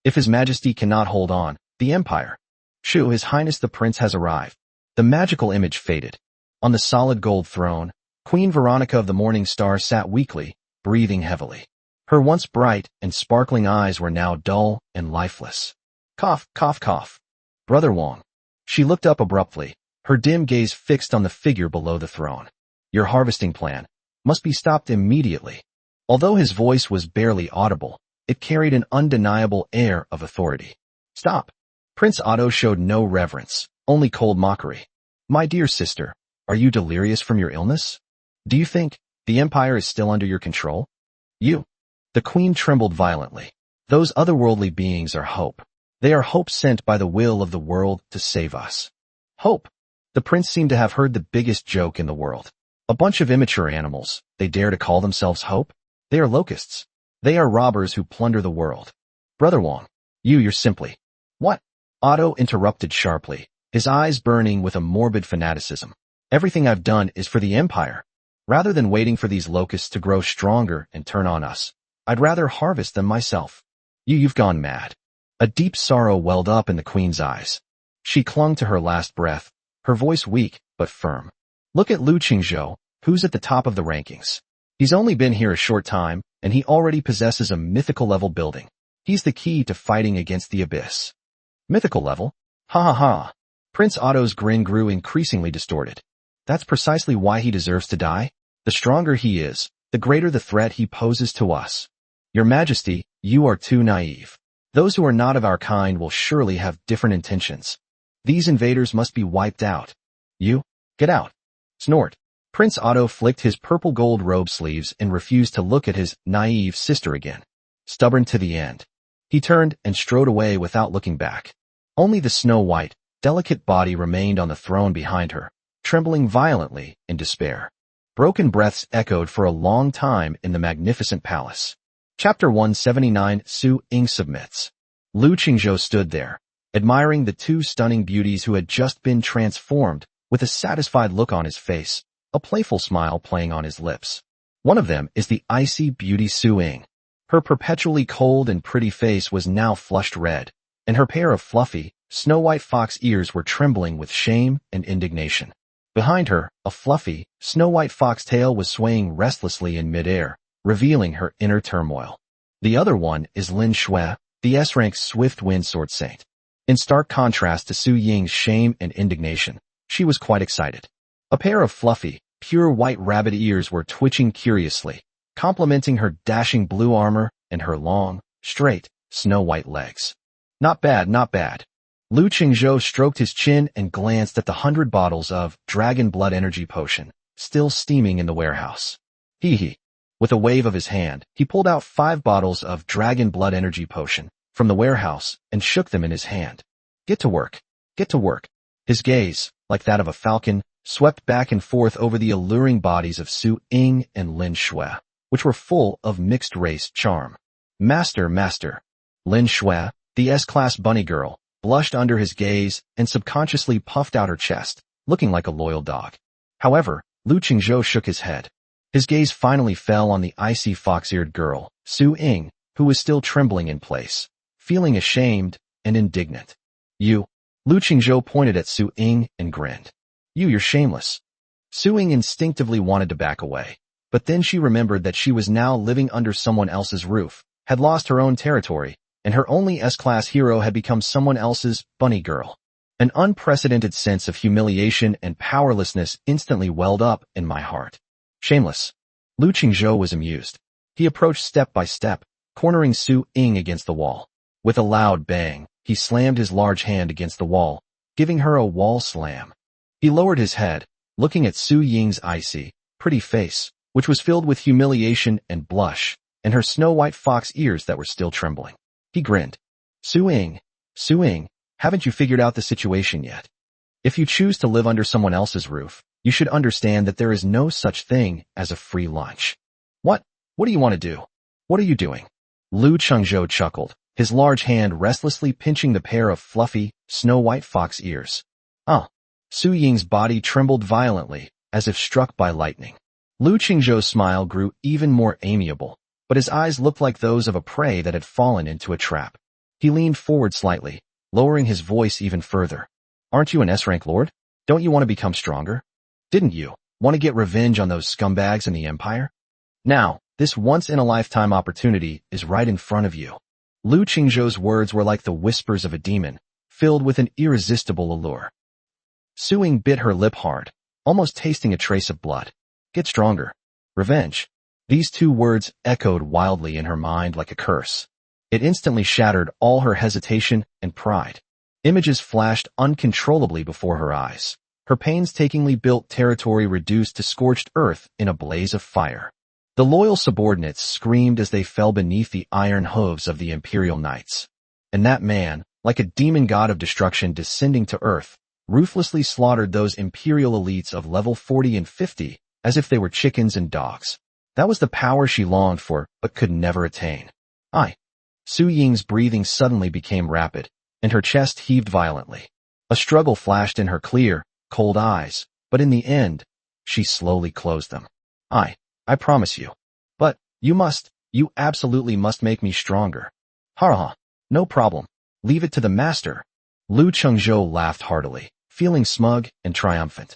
If His Majesty cannot hold on, the Empire. Shoo, His Highness the Prince has arrived. The magical image faded. On the solid gold throne, Queen Veronica of the Morning Star sat weakly, breathing heavily. Her once bright and sparkling eyes were now dull and lifeless. Cough, cough, cough. Brother Wong. She looked up abruptly, her dim gaze fixed on the figure below the throne. Your harvesting plan must be stopped immediately. Although his voice was barely audible, it carried an undeniable air of authority. Stop. Prince Otto showed no reverence, only cold mockery. My dear sister, are you delirious from your illness? Do you think the Empire is still under your control? You. The Queen trembled violently. Those otherworldly beings are hope. They are hope sent by the will of the world to save us. Hope. The prince seemed to have heard the biggest joke in the world. A bunch of immature animals, they dare to call themselves hope? They are locusts. They are robbers who plunder the world. Brother Wong, you're simply... What? Otto interrupted sharply, his eyes burning with a morbid fanaticism. Everything I've done is for the Empire. Rather than waiting for these locusts to grow stronger and turn on us, I'd rather harvest them myself. You've gone mad. A deep sorrow welled up in the Queen's eyes. She clung to her last breath, her voice weak but firm. Look at Lu Qingzhou, who's at the top of the rankings. He's only been here a short time, and he already possesses a mythical level building. He's the key to fighting against the abyss. Mythical level? Ha ha ha. Prince Otto's grin grew increasingly distorted. That's precisely why he deserves to die. The stronger he is, the greater the threat he poses to us. Your Majesty, you are too naive. Those who are not of our kind will surely have different intentions. These invaders must be wiped out. You? Get out. Snort. Prince Otto flicked his purple gold robe sleeves and refused to look at his naive sister again. Stubborn to the end. He turned and strode away without looking back. Only the snow-white, delicate body remained on the throne behind her, trembling violently in despair. Broken breaths echoed for a long time in the magnificent palace. Chapter 179 Su Ying submits. Lu Qingzhou stood there, admiring the two stunning beauties who had just been transformed, with a satisfied look on his face, a playful smile playing on his lips. One of them is the icy beauty Su Ying. Her perpetually cold and pretty face was now flushed red, and her pair of fluffy, snow-white fox ears were trembling with shame and indignation. Behind her, a fluffy, snow-white fox tail was swaying restlessly in midair, revealing her inner turmoil. The other one is Lin Shui, the S-rank swift wind sword saint. In stark contrast to Su Ying's shame and indignation, she was quite excited. A pair of fluffy, Pure white rabbit ears were twitching curiously, complementing her dashing blue armor and her long, straight, snow-white legs. Not bad, not bad. Lu Qingzhou stroked his chin and glanced at the 100 bottles of dragon blood energy potion, still steaming in the warehouse. Hee hee. With a wave of his hand, he pulled out 5 bottles of dragon blood energy potion from the warehouse and shook them in his hand. Get to work. Get to work. His gaze, like that of a falcon, swept back and forth over the alluring bodies of Su Ying and Lin Shui, which were full of mixed-race charm. Master. Lin Shui, the S-class bunny girl, blushed under his gaze and subconsciously puffed out her chest, looking like a loyal dog. However, Lu Qingzhou shook his head. His gaze finally fell on the icy fox-eared girl, Su Ying, who was still trembling in place, feeling ashamed and indignant. You. Lu Qingzhou pointed at Su Ying and grinned. You're shameless. Su Ying instinctively wanted to back away, but then she remembered that she was now living under someone else's roof, had lost her own territory, and her only S-class hero had become someone else's bunny girl. An unprecedented sense of humiliation and powerlessness instantly welled up in my heart. Shameless. Lu Qingzhou was amused. He approached step by step, cornering Su Ying against the wall. With a loud bang, he slammed his large hand against the wall, giving her a wall slam. He lowered his head, looking at Su Ying's icy, pretty face, which was filled with humiliation and blush, and her snow-white fox ears that were still trembling. He grinned. Su Ying, haven't you figured out the situation yet? If you choose to live under someone else's roof, you should understand that there is no such thing as a free lunch. What do you want to do? What are you doing? Lu Qingzhou chuckled, his large hand restlessly pinching the pair of fluffy, snow-white fox ears. Su Ying's body trembled violently, as if struck by lightning. Lu Qingzhou's smile grew even more amiable, but his eyes looked like those of a prey that had fallen into a trap. He leaned forward slightly, lowering his voice even further. Aren't you an S-rank lord? Don't you want to become stronger? Didn't you want to get revenge on those scumbags in the Empire? Now, this once-in-a-lifetime opportunity is right in front of you. Lu Qingzhou's words were like the whispers of a demon, filled with an irresistible allure. Su Ying bit her lip hard, almost tasting a trace of blood. Get stronger. Revenge. These 2 words echoed wildly in her mind like a curse. It instantly shattered all her hesitation and pride. Images flashed uncontrollably before her eyes. Her painstakingly built territory reduced to scorched earth in a blaze of fire. The loyal subordinates screamed as they fell beneath the iron hooves of the Imperial Knights. And that man, like a demon god of destruction descending to earth, ruthlessly slaughtered those Imperial elites of level 40 and 50 as if they were chickens and dogs. That was the power she longed for but could never attain. Su Ying's breathing suddenly became rapid, and her chest heaved violently. A struggle flashed in her clear, cold eyes, but in the end, she slowly closed them. I promise you. But, you absolutely must make me stronger. Ha, no problem. Leave it to the master. Lu Qingzhou laughed heartily, feeling smug and triumphant.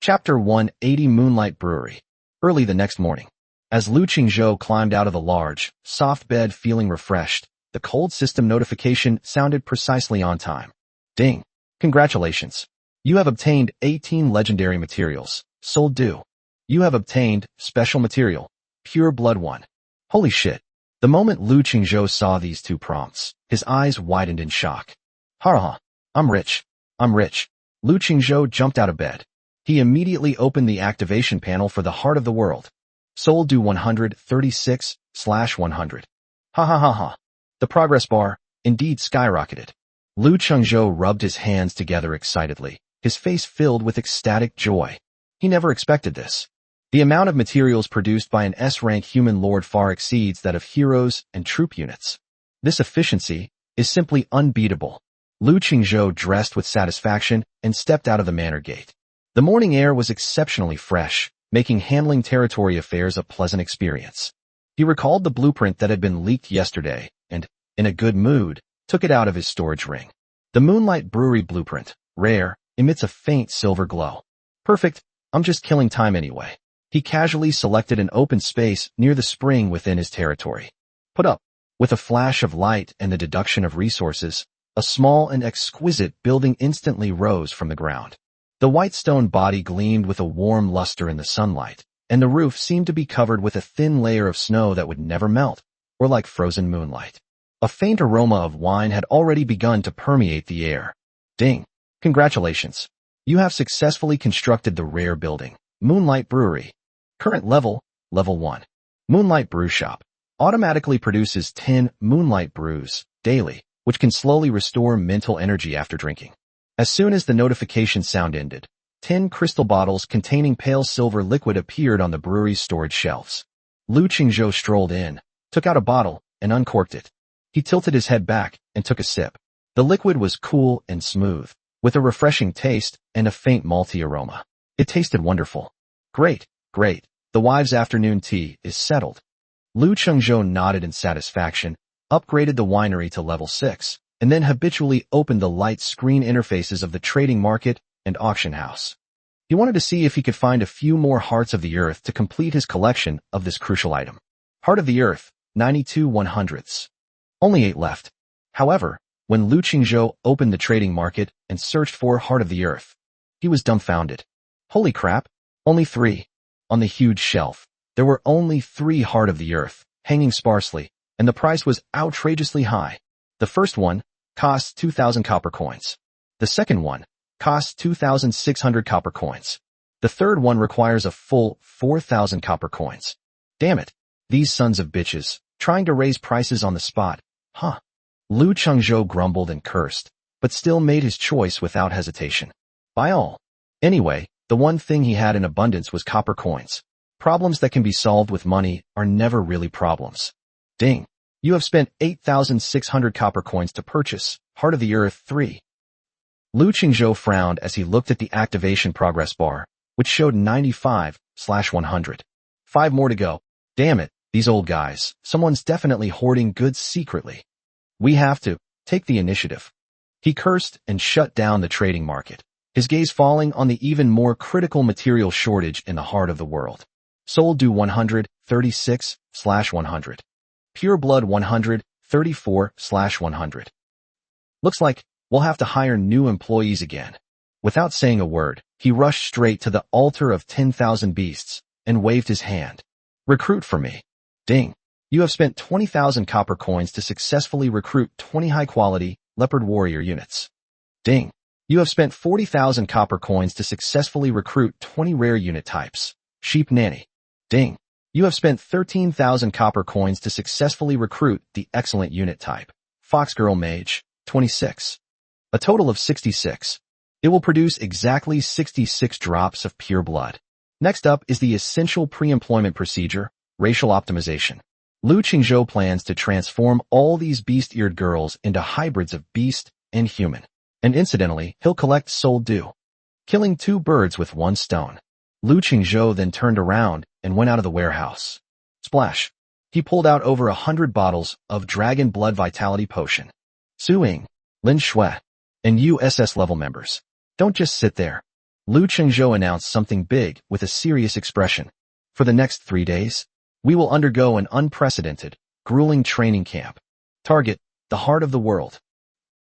Chapter 180 Moonlight Brewery. Early the next morning, as Lu Qingzhou climbed out of the large, soft bed feeling refreshed, the cold system notification sounded precisely on time. Ding. Congratulations. You have obtained 18 legendary materials, sold due. You have obtained special material, pure blood 1. Holy shit. The moment Lu Qingzhou saw these 2 prompts, his eyes widened in shock. Ha, I'm rich. Lu Qingzhou jumped out of bed. He immediately opened the activation panel for the Heart of the World. Soul due 136/100. Ha. The progress bar, indeed skyrocketed. Lu Qingzhou rubbed his hands together excitedly, his face filled with ecstatic joy. He never expected this. The amount of materials produced by an S-rank human lord far exceeds that of heroes and troop units. This efficiency is simply unbeatable. Lu Qingzhou dressed with satisfaction and stepped out of the manor gate. The morning air was exceptionally fresh, making handling territory affairs a pleasant experience. He recalled the blueprint that had been leaked yesterday and, in a good mood, took it out of his storage ring. The Moonlight Brewery blueprint, rare, emits a faint silver glow. Perfect, I'm just killing time anyway. He casually selected an open space near the spring within his territory. Put up. With a flash of light and the deduction of resources, a small and exquisite building instantly rose from the ground. The white stone body gleamed with a warm luster in the sunlight, and the roof seemed to be covered with a thin layer of snow that would never melt, or like frozen moonlight. A faint aroma of wine had already begun to permeate the air. Ding! Congratulations! You have successfully constructed the rare building, Moonlight Brewery. Current level, Level 1. Moonlight Brew Shop. Automatically produces 10 Moonlight Brews daily, which can slowly restore mental energy after drinking. As soon as the notification sound ended, 10 crystal bottles containing pale silver liquid appeared on the brewery's storage shelves. Lu Qingzhou strolled in, took out a bottle, and uncorked it. He tilted his head back and took a sip. The liquid was cool and smooth, with a refreshing taste and a faint malty aroma. It tasted wonderful. Great, great. The wives' afternoon tea is settled. Lu Qingzhou nodded in satisfaction, upgraded the winery to level 6, and then habitually opened the light screen interfaces of the trading market and auction house. He wanted to see if he could find a few more Hearts of the Earth to complete his collection of this crucial item. Heart of the Earth, 92 100ths. Only 8 left. However, when Lu Qingzhou opened the trading market and searched for Heart of the Earth, he was dumbfounded. Holy crap! Only 3. On the huge shelf, there were only 3 Heart of the Earth, hanging sparsely, and the price was outrageously high. The first one costs 2,000 copper coins. The second one costs 2,600 copper coins. The third one requires a full 4,000 copper coins. Damn it! These sons of bitches, trying to raise prices on the spot, huh? Lu Qingzhou grumbled and cursed, but still made his choice without hesitation. By all. Anyway, the one thing he had in abundance was copper coins. Problems that can be solved with money are never really problems. Ding! You have spent 8,600 copper coins to purchase Heart of the Earth 3. Lu Qingzhou frowned as he looked at the activation progress bar, which showed 95/100. 5 more to go. Damn it, these old guys. Someone's definitely hoarding goods secretly. We have to take the initiative. He cursed and shut down the trading market, his gaze falling on the even more critical material shortage in the heart of the world. Soul Dew 100, 36/100. Pure Blood 100, 34/100. Looks like we'll have to hire new employees again. Without saying a word, he rushed straight to the altar of 10,000 beasts and waved his hand. Recruit for me. Ding. You have spent 20,000 copper coins to successfully recruit 20 high-quality Leopard Warrior units. Ding. You have spent 40,000 copper coins to successfully recruit 20 rare unit types. Sheep Nanny. Ding. You have spent 13,000 copper coins to successfully recruit the excellent unit type. Fox Girl Mage, 26. A total of 66. It will produce exactly 66 drops of pure blood. Next up is the essential pre-employment procedure, racial optimization. Lu Qingzhou plans to transform all these beast-eared girls into hybrids of beast and human. And incidentally, he'll collect Soul Dew, killing 2 birds with 1 stone. Lu Qingzhou then turned around and went out of the warehouse. Splash! He pulled out over 100 bottles of Dragon Blood Vitality Potion. Su Ying, Lin Shui, and USS level members, don't just sit there. Lu Qingzhou announced something big with a serious expression. For the next 3 days, we will undergo an unprecedented, grueling training camp. Target, the heart of the world.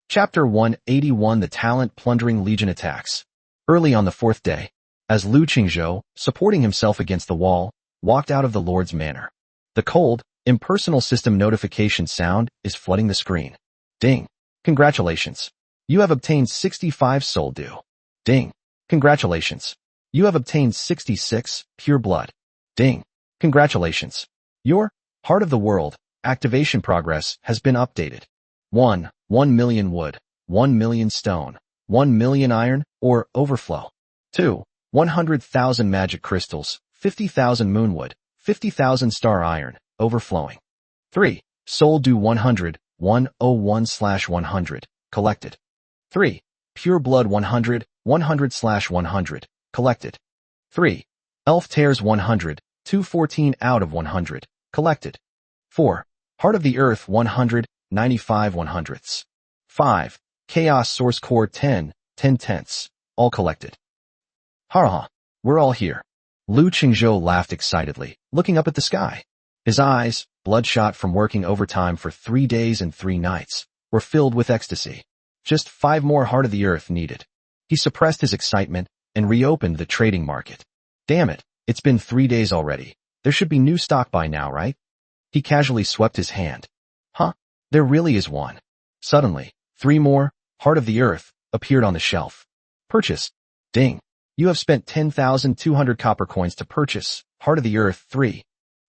Chapter 181 The Talent Plundering Legion Attacks. Early on the 4th day, as Lu Qingzhou, supporting himself against the wall, walked out of the Lord's Manor. The cold, impersonal system notification sound is flooding the screen. Ding. Congratulations. You have obtained 65 Soul Dew. Ding. Congratulations. You have obtained 66 Pure Blood. Ding. Congratulations. Your Heart of the World activation progress has been updated. 1 million wood, 1 million stone, 1 million iron, or overflow. 2 100,000 magic crystals, 50,000 moonwood, 50,000 star iron, overflowing. 3 Soul Dew 100, 101/100, collected. 3 Pure Blood 100, 100/100, collected. 3 Elf Tears 100, 214 out of 100, collected. 4 Heart of the Earth 100, 95 100ths. 5 Chaos Source Core 10, 10/10ths, all collected. Ha! We're all here. Lu Qingzhou laughed excitedly, looking up at the sky. His eyes, bloodshot from working overtime for 3 days and 3 nights, were filled with ecstasy. Just 5 more Heart of the Earth needed. He suppressed his excitement and reopened the trading market. Damn it, it's been 3 days already. There should be new stock by now, right? He casually swept his hand. Huh? There really is one. Suddenly, 3 more, Heart of the Earth, appeared on the shelf. Purchase. Ding. You have spent 10,200 copper coins to purchase Heart of the Earth 3.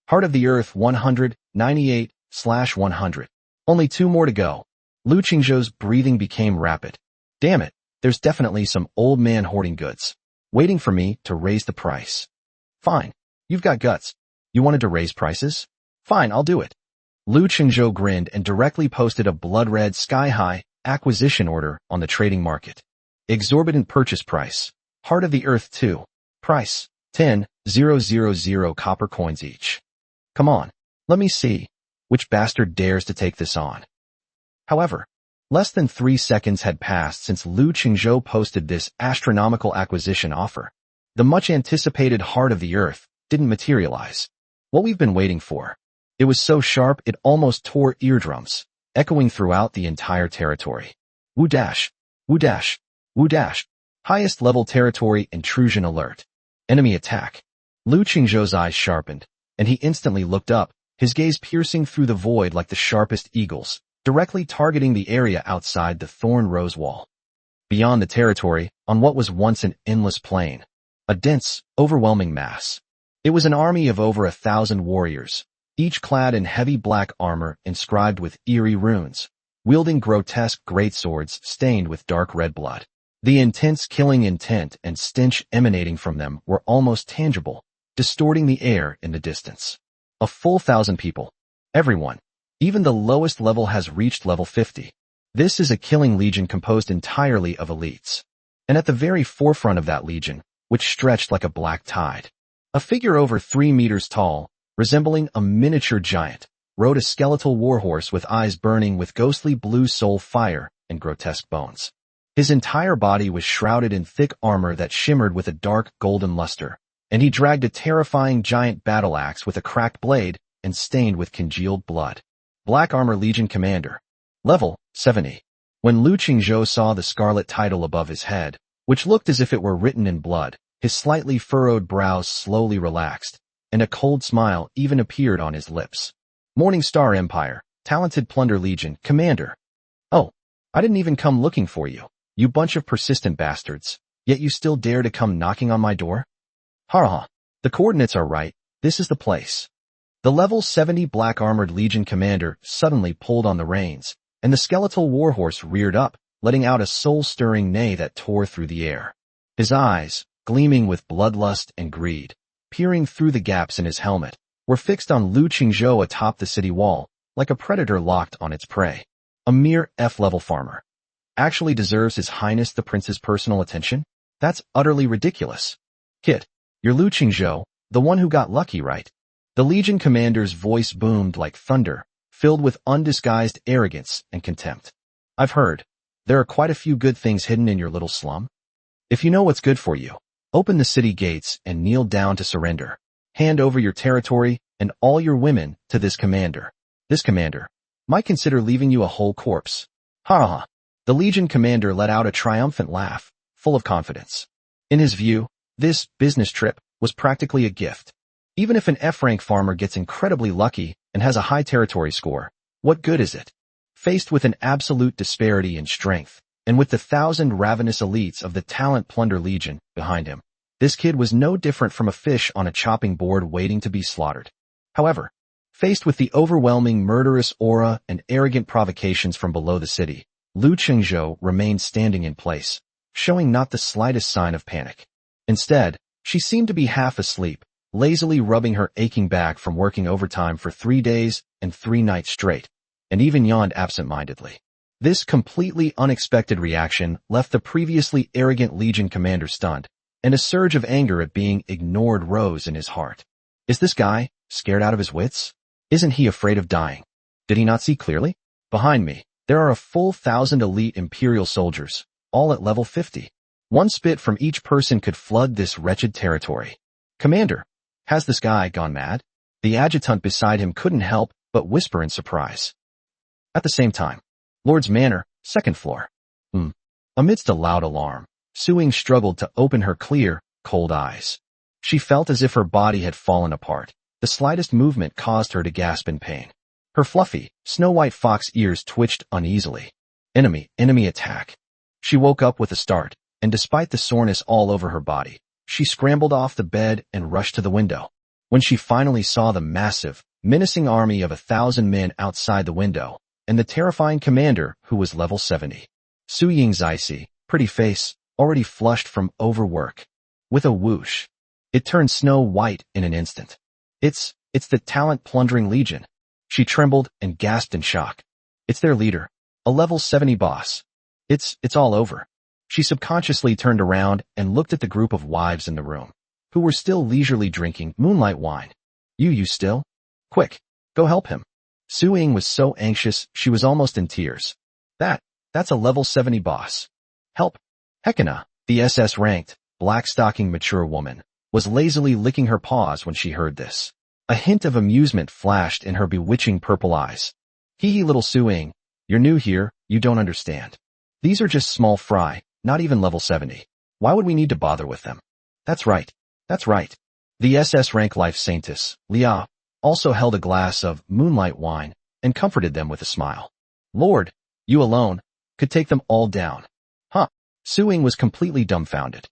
Heart of the Earth 198/100. Only 2 more to go. Lu Qingzhou's breathing became rapid. Damn it, there's definitely some old man hoarding goods, waiting for me to raise the price. Fine, you've got guts. You wanted to raise prices? Fine, I'll do it. Lu Qingzhou grinned and directly posted a blood-red sky-high acquisition order on the trading market. Exorbitant purchase price. Heart of the Earth 2. Price. 10,000 copper coins each. Come on, let me see. Which bastard dares to take this on? However, less than 3 seconds had passed since Lu Qingzhou posted this astronomical acquisition offer. The much-anticipated Heart of the Earth didn't materialize. What we've been waiting for. It was so sharp it almost tore eardrums, echoing throughout the entire territory. Wu dash, wu dash, wu dash. Highest level territory intrusion alert. Enemy attack. Lu Qingzhou's eyes sharpened, and he instantly looked up, his gaze piercing through the void like the sharpest eagles, directly targeting the area outside the thorn rose wall. Beyond the territory, on what was once an endless plain, a dense, overwhelming mass. It was an army of over 1,000 warriors, each clad in heavy black armor inscribed with eerie runes, wielding grotesque greatswords stained with dark red blood. The intense killing intent and stench emanating from them were almost tangible, distorting the air in the distance. A full 1,000 people. Everyone. Even the lowest level has reached level 50. This is a killing legion composed entirely of elites. And at the very forefront of that legion, which stretched like a black tide, a figure over 3 meters tall, resembling a miniature giant, rode a skeletal warhorse with eyes burning with ghostly blue soul fire and grotesque bones. His entire body was shrouded in thick armor that shimmered with a dark golden luster, and he dragged a terrifying giant battle axe with a cracked blade and stained with congealed blood. Black Armor Legion Commander. Level 70. When Lu Qingzhou saw the scarlet title above his head, which looked as if it were written in blood, his slightly furrowed brows slowly relaxed, and a cold smile even appeared on his lips. Morning Star Empire, Talented Plunder Legion Commander. Oh, I didn't even come looking for you. You bunch of persistent bastards, yet you still dare to come knocking on my door? Ha! The coordinates are right, this is the place. The level 70 Black Armored Legion commander suddenly pulled on the reins, and the skeletal warhorse reared up, letting out a soul-stirring neigh that tore through the air. His eyes, gleaming with bloodlust and greed, peering through the gaps in his helmet, were fixed on Lu Qingzhou atop the city wall, like a predator locked on its prey. A mere F-level farmer actually deserves His Highness the Prince's personal attention? That's utterly ridiculous. Kid, you're Lu Qingzhou, the one who got lucky, right? The Legion commander's voice boomed like thunder, filled with undisguised arrogance and contempt. I've heard. There are quite a few good things hidden in your little slum. If you know what's good for you, open the city gates and kneel down to surrender. Hand over your territory and all your women to this commander. This commander might consider leaving you a whole corpse. Ha ha. The Legion commander let out a triumphant laugh, full of confidence. In his view, this business trip was practically a gift. Even if an F-rank farmer gets incredibly lucky and has a high territory score, what good is it? Faced with an absolute disparity in strength, and with the 1,000 ravenous elites of the Talent Plunder Legion behind him, this kid was no different from a fish on a chopping board waiting to be slaughtered. However, faced with the overwhelming murderous aura and arrogant provocations from below the city, Lu Qingzhou remained standing in place, showing not the slightest sign of panic. Instead, she seemed to be half asleep, lazily rubbing her aching back from working overtime for 3 days and 3 nights straight, and even yawned absent-mindedly. This completely unexpected reaction left the previously arrogant Legion commander stunned, and a surge of anger at being ignored rose in his heart. Is this guy scared out of his wits? Isn't he afraid of dying? Did he not see clearly? Behind me, there are a full 1,000 elite Imperial soldiers, all at level 50. One spit from each person could flood this wretched territory. Commander, has this guy gone mad? The adjutant beside him couldn't help but whisper in surprise. At the same time, Lord's Manor, 2nd floor. Amidst a loud alarm, Su-Ying struggled to open her clear, cold eyes. She felt as if her body had fallen apart. The slightest movement caused her to gasp in pain. Her fluffy, snow-white fox ears twitched uneasily. Enemy attack. She woke up with a start, and despite the soreness all over her body, she scrambled off the bed and rushed to the window. When she finally saw the massive, menacing army of 1,000 men outside the window, and the terrifying commander who was level 70. Su-Ying's icy, pretty face, already flushed from overwork. With a whoosh, it turned snow white in an instant. It's the talent-plundering legion. She trembled and gasped in shock. It's their leader, a level 70 boss. It's all over. She subconsciously turned around and looked at the group of wives in the room, who were still leisurely drinking moonlight wine. You still? Quick, go help him. Su-Ying was so anxious she was almost in tears. That's a level 70 boss. Help. Hekina, the SS-ranked, black-stocking mature woman, was lazily licking her paws when she heard this. A hint of amusement flashed in her bewitching purple eyes. Hee little Su-Ying, you're new here, you don't understand. These are just small fry, not even level 70. Why would we need to bother with them? That's right. The SS rank life saintess, Lia, also held a glass of moonlight wine and comforted them with a smile. Lord, you alone could take them all down. Huh. Su-Ying was completely dumbfounded.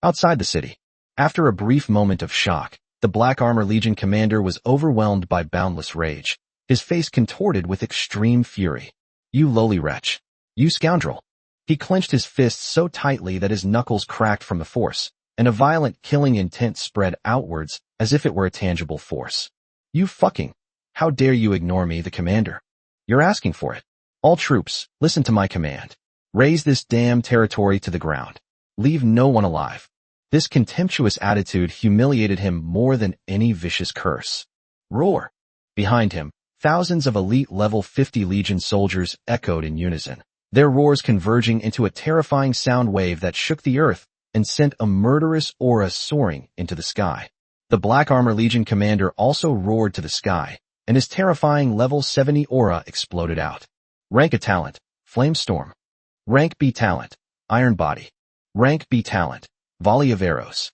Outside the city, after a brief moment of shock, the Black Armor Legion commander was overwhelmed by boundless rage, his face contorted with extreme fury. You lowly wretch. You scoundrel. He clenched his fists so tightly that his knuckles cracked from the force, and a violent killing intent spread outwards as if it were a tangible force. You fucking. How dare you ignore me, the commander? You're asking for it. All troops, listen to my command. Raise this damn territory to the ground. Leave no one alive. This contemptuous attitude humiliated him more than any vicious curse. Roar. Behind him, thousands of elite level 50 Legion soldiers echoed in unison, their roars converging into a terrifying sound wave that shook the earth and sent a murderous aura soaring into the sky. The Black Armor Legion commander also roared to the sky, and his terrifying level 70 aura exploded out. Rank A talent, Flame Storm. Rank B talent, Iron Body. Rank B talent, Volley of Arrows.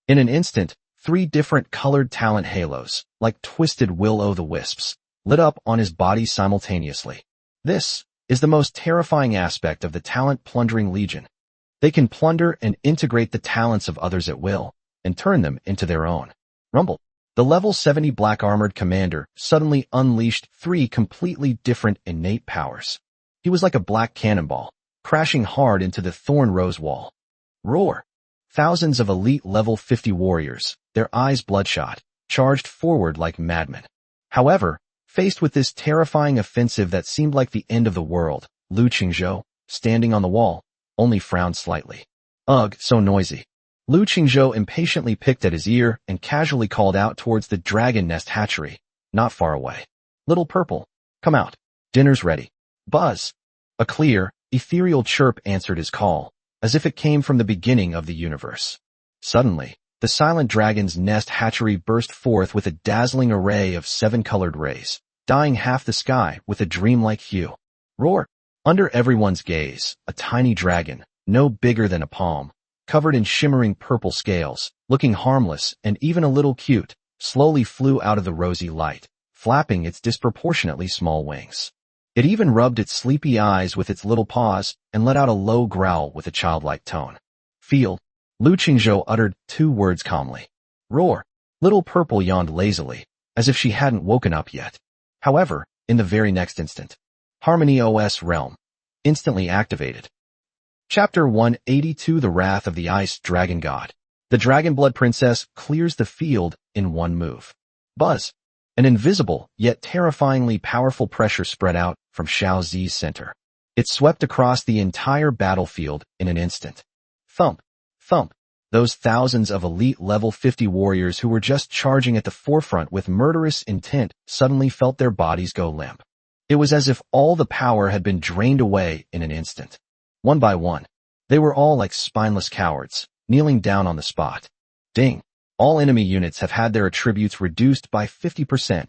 In an instant, 3 different colored talent halos, like twisted will-o'-the-wisps, lit up on his body simultaneously. This is the most terrifying aspect of the talent-plundering legion. They can plunder and integrate the talents of others at will, and turn them into their own. Rumble. The level 70 black-armored commander suddenly unleashed 3 completely different innate powers. He was like a black cannonball, crashing hard into the thorn rose wall. Roar. Thousands of elite level 50 warriors, their eyes bloodshot, charged forward like madmen. However, faced with this terrifying offensive that seemed like the end of the world, Lu Qingzhou, standing on the wall, only frowned slightly. Ugh, so noisy. Lu Qingzhou impatiently picked at his ear and casually called out towards the dragon nest hatchery, not far away. Little Purple, come out. Dinner's ready. Buzz. A clear, ethereal chirp answered his call, as if it came from the beginning of the universe. Suddenly, the silent dragon's nest hatchery burst forth with a dazzling array of 7-colored rays, dyeing half the sky with a dreamlike hue. Roar! Under everyone's gaze, a tiny dragon, no bigger than a palm, covered in shimmering purple scales, looking harmless and even a little cute, slowly flew out of the rosy light, flapping its disproportionately small wings. It even rubbed its sleepy eyes with its little paws and let out a low growl with a childlike tone. Field. Lu Qingzhou uttered 2 words calmly. Roar. Little Purple yawned lazily, as if she hadn't woken up yet. However, in the very next instant, Harmony OS Realm instantly activated. Chapter 182 The Wrath of the Ice Dragon God. The Dragonblood Princess clears the field in one move. Buzz. An invisible, yet terrifyingly powerful pressure spread out from Xiao Zi's center. It swept across the entire battlefield in an instant. Thump. Thump. Those thousands of elite level 50 warriors who were just charging at the forefront with murderous intent suddenly felt their bodies go limp. It was as if all the power had been drained away in an instant. One by one, they were all like spineless cowards, kneeling down on the spot. Ding. All enemy units have had their attributes reduced by 50%.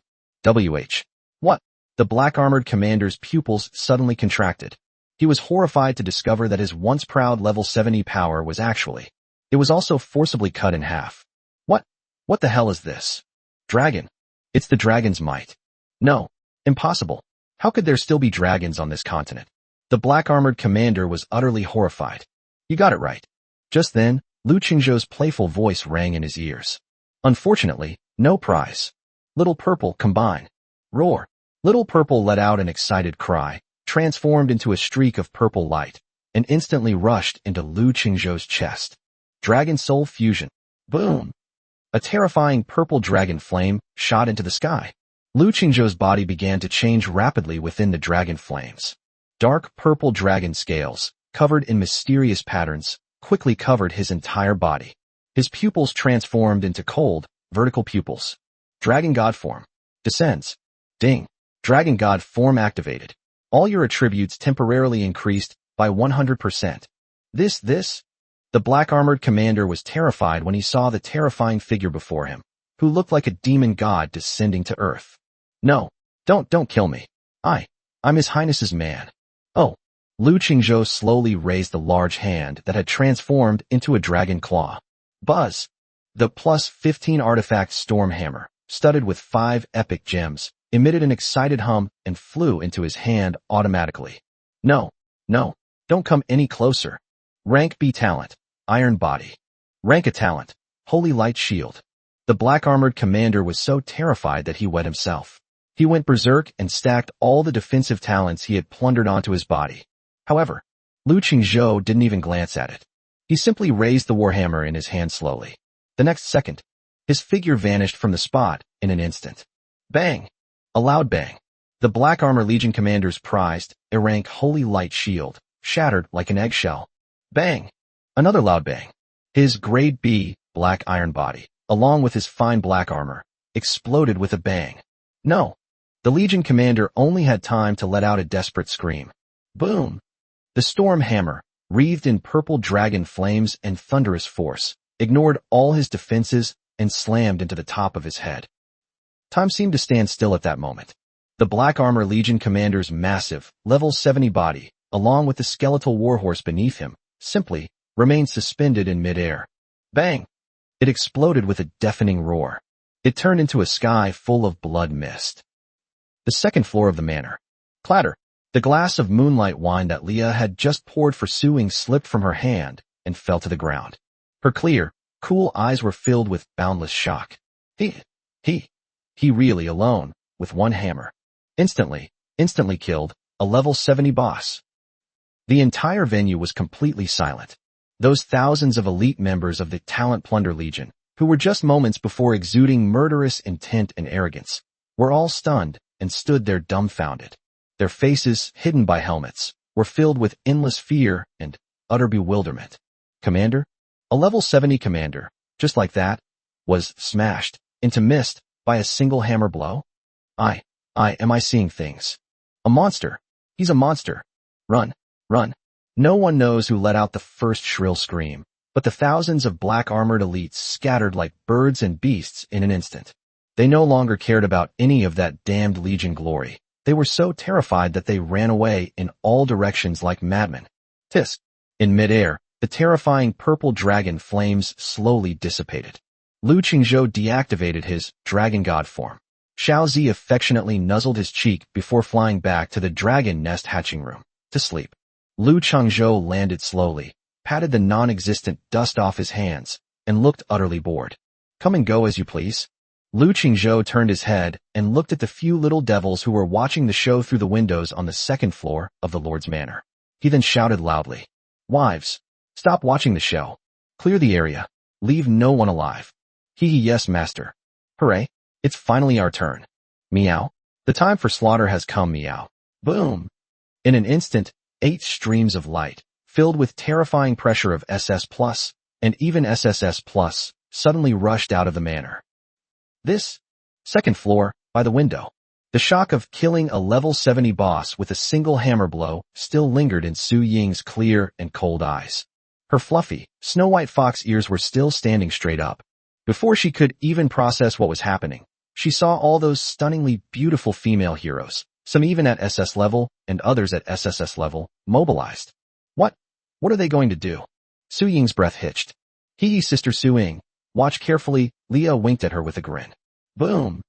WH. What? The black-armored commander's pupils suddenly contracted. He was horrified to discover that his once proud level 70 power was actually. It was also forcibly cut in half. What? What the hell is this? Dragon. It's the dragon's might. No. Impossible. How could there still be dragons on this continent? The black-armored commander was utterly horrified. You got it right. Just then, Lu Qingzhou's playful voice rang in his ears. Unfortunately, no prize. Little Purple, combine. Roar. Little Purple let out an excited cry, transformed into a streak of purple light, and instantly rushed into Lu Qingzhou's chest. Dragon Soul Fusion. Boom! A terrifying purple dragon flame shot into the sky. Lu Qingzhou's body began to change rapidly within the dragon flames. Dark purple dragon scales, covered in mysterious patterns, quickly covered his entire body. His pupils transformed into cold, vertical pupils. Dragon God form. Descends. Ding. Dragon God form activated. All your attributes temporarily increased by 100%. This? The black-armored commander was terrified when he saw the terrifying figure before him, who looked like a demon god descending to earth. No, don't kill me. I'm His Highness's man. Oh. Lu Qingzhou slowly raised the large hand that had transformed into a dragon claw. Buzz. The +15 artifact storm hammer, studded with 5 epic gems, emitted an excited hum and flew into his hand automatically. No, don't come any closer. Rank B talent, Iron Body. Rank A talent, Holy Light Shield. The black-armored commander was so terrified that he wet himself. He went berserk and stacked all the defensive talents he had plundered onto his body. However, Lu Qingzhou didn't even glance at it. He simply raised the warhammer in his hand slowly. The next second, his figure vanished from the spot in an instant. Bang! A loud bang. The Black Armor Legion commander's prized, A-rank Holy Light Shield, shattered like an eggshell. Bang! Another loud bang. His Grade B, Black Iron Body, along with his fine black armor, exploded with a bang. No! The Legion commander only had time to let out a desperate scream. Boom! The storm hammer, wreathed in purple dragon flames and thunderous force, ignored all his defenses and slammed into the top of his head. Time seemed to stand still at that moment. The Black Armor Legion commander's massive, level 70 body, along with the skeletal warhorse beneath him, simply remained suspended in midair. Bang! It exploded with a deafening roar. It turned into a sky full of blood mist. The second floor of the manor. Clatter! The glass of moonlight wine that Leah had just poured for Suing slipped from her hand and fell to the ground. Her clear, cool eyes were filled with boundless shock. He really alone, with one hammer. Instantly killed a level 70 boss. The entire venue was completely silent. Those thousands of elite members of the Talent Plunder Legion, who were just moments before exuding murderous intent and arrogance, were all stunned and stood there dumbfounded. Their faces, hidden by helmets, were filled with endless fear and utter bewilderment. Commander? A level 70 commander, just like that, was smashed into mist by a single hammer blow? Am I seeing things? A monster. He's a monster. Run. No one knows who let out the first shrill scream, but the thousands of black-armored elites scattered like birds and beasts in an instant. They no longer cared about any of that damned Legion glory. They were so terrified that they ran away in all directions like madmen. Tisk! In midair, the terrifying purple dragon flames slowly dissipated. Lu Qingzhou deactivated his Dragon God form. Xiaozi affectionately nuzzled his cheek before flying back to the dragon nest hatching room to sleep. Lu Qingzhou landed slowly, patted the non-existent dust off his hands, and looked utterly bored. Come and go as you please. Lu Qingzhou turned his head and looked at the few little devils who were watching the show through the windows on the second floor of the Lord's Manor. He then shouted loudly, "Wives, stop watching the show. Clear the area. Leave no one alive." Yes, master. Hooray. It's finally our turn. Meow. The time for slaughter has come, meow. Boom. In an instant, 8 streams of light, filled with terrifying pressure of SS+, and even SSS+, suddenly rushed out of the manor. This? Second floor, by the window. The shock of killing a level 70 boss with a single hammer blow still lingered in Su Ying's clear and cold eyes. Her fluffy, snow-white fox ears were still standing straight up. Before she could even process what was happening, she saw all those stunningly beautiful female heroes, Some even at SS level, and others at SSS level, mobilized. What? What are they going to do? Su Ying's breath hitched. Hee sister Su Ying. Watch carefully, Leah winked at her with a grin. Boom!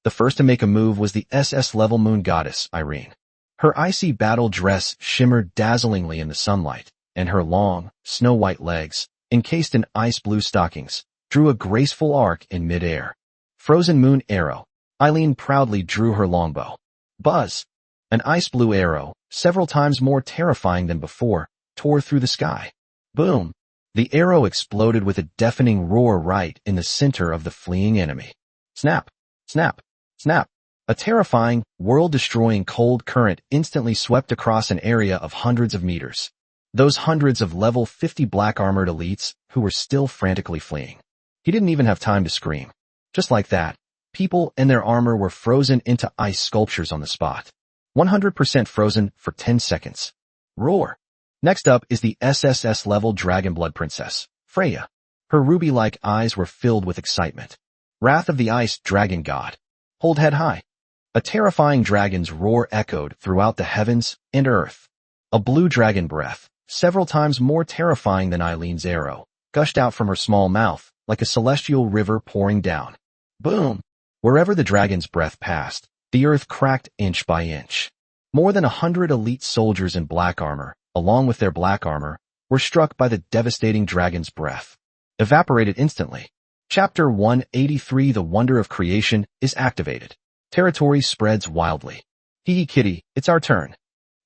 The first to make a move was the SS level moon goddess, Irene. Her icy battle dress shimmered dazzlingly in the sunlight, and her long, snow-white legs, encased in ice-blue stockings, drew a graceful arc in mid-air. Frozen moon arrow. Eileen proudly drew her longbow. Buzz! An ice-blue arrow, several times more terrifying than before, tore through the sky. Boom! The arrow exploded with a deafening roar right in the center of the fleeing enemy. Snap! Snap! Snap! A terrifying, world-destroying cold current instantly swept across an area of hundreds of meters. Those hundreds of level 50 black-armored elites who were still frantically fleeing. He didn't even have time to scream. Just like that, people and their armor were frozen into ice sculptures on the spot. 100% frozen for 10 seconds. Roar! Next up is the SSS-level Dragonblood Princess, Freya. Her ruby-like eyes were filled with excitement. Wrath of the Ice Dragon God. Hold head high. A terrifying dragon's roar echoed throughout the heavens and earth. A blue dragon breath, several times more terrifying than Eileen's arrow, gushed out from her small mouth like a celestial river pouring down. Boom! Wherever the dragon's breath passed, the earth cracked inch by inch. More than 100 elite soldiers in black armor, along with their black armor, were struck by the devastating dragon's breath. Evaporated instantly. Chapter 183 The Wonder of Creation is activated. Territory spreads wildly. Hee kitty, it's our turn.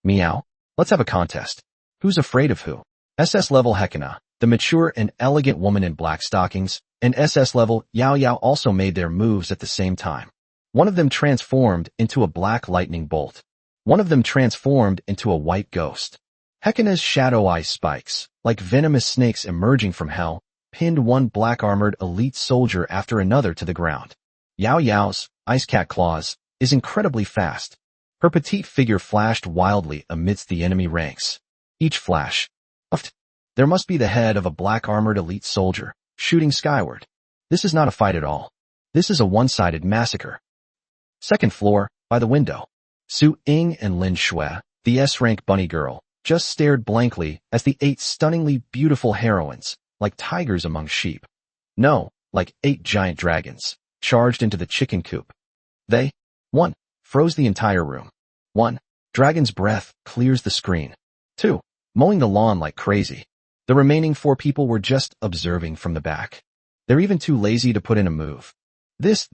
Meow. Let's have a contest. Who's afraid of who? SS level Hekina, the mature and elegant woman in black stockings, and SS level Yao Yao also made their moves at the same time. One of them transformed into a black lightning bolt. One of them transformed into a white ghost. Hekina's shadow eye spikes, like venomous snakes emerging from hell, pinned one black-armored elite soldier after another to the ground. Yao Yao's, Ice Cat Claws, is incredibly fast. Her petite figure flashed wildly amidst the enemy ranks. Each flash. Uft. There must be the head of a black-armored elite soldier, shooting skyward. This is not a fight at all. This is a one-sided massacre. Second floor, by the window. Su Ying and Lin Shui, the S-rank bunny girl, just stared blankly as the 8 stunningly beautiful heroines, like tigers among sheep. No, like 8 giant dragons, charged into the chicken coop. They, 1, froze the entire room. 1, dragon's breath clears the screen. 2, mowing the lawn like crazy. The remaining 4 people were just observing from the back. They're even too lazy to put in a move. This.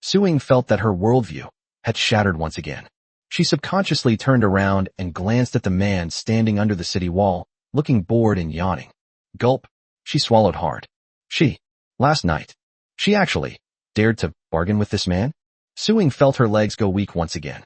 Su Ying felt that her worldview had shattered once again. She subconsciously turned around and glanced at the man standing under the city wall, looking bored and yawning. Gulp. She swallowed hard. Last night, she actually dared to bargain with this man? Su Ying felt her legs go weak once again.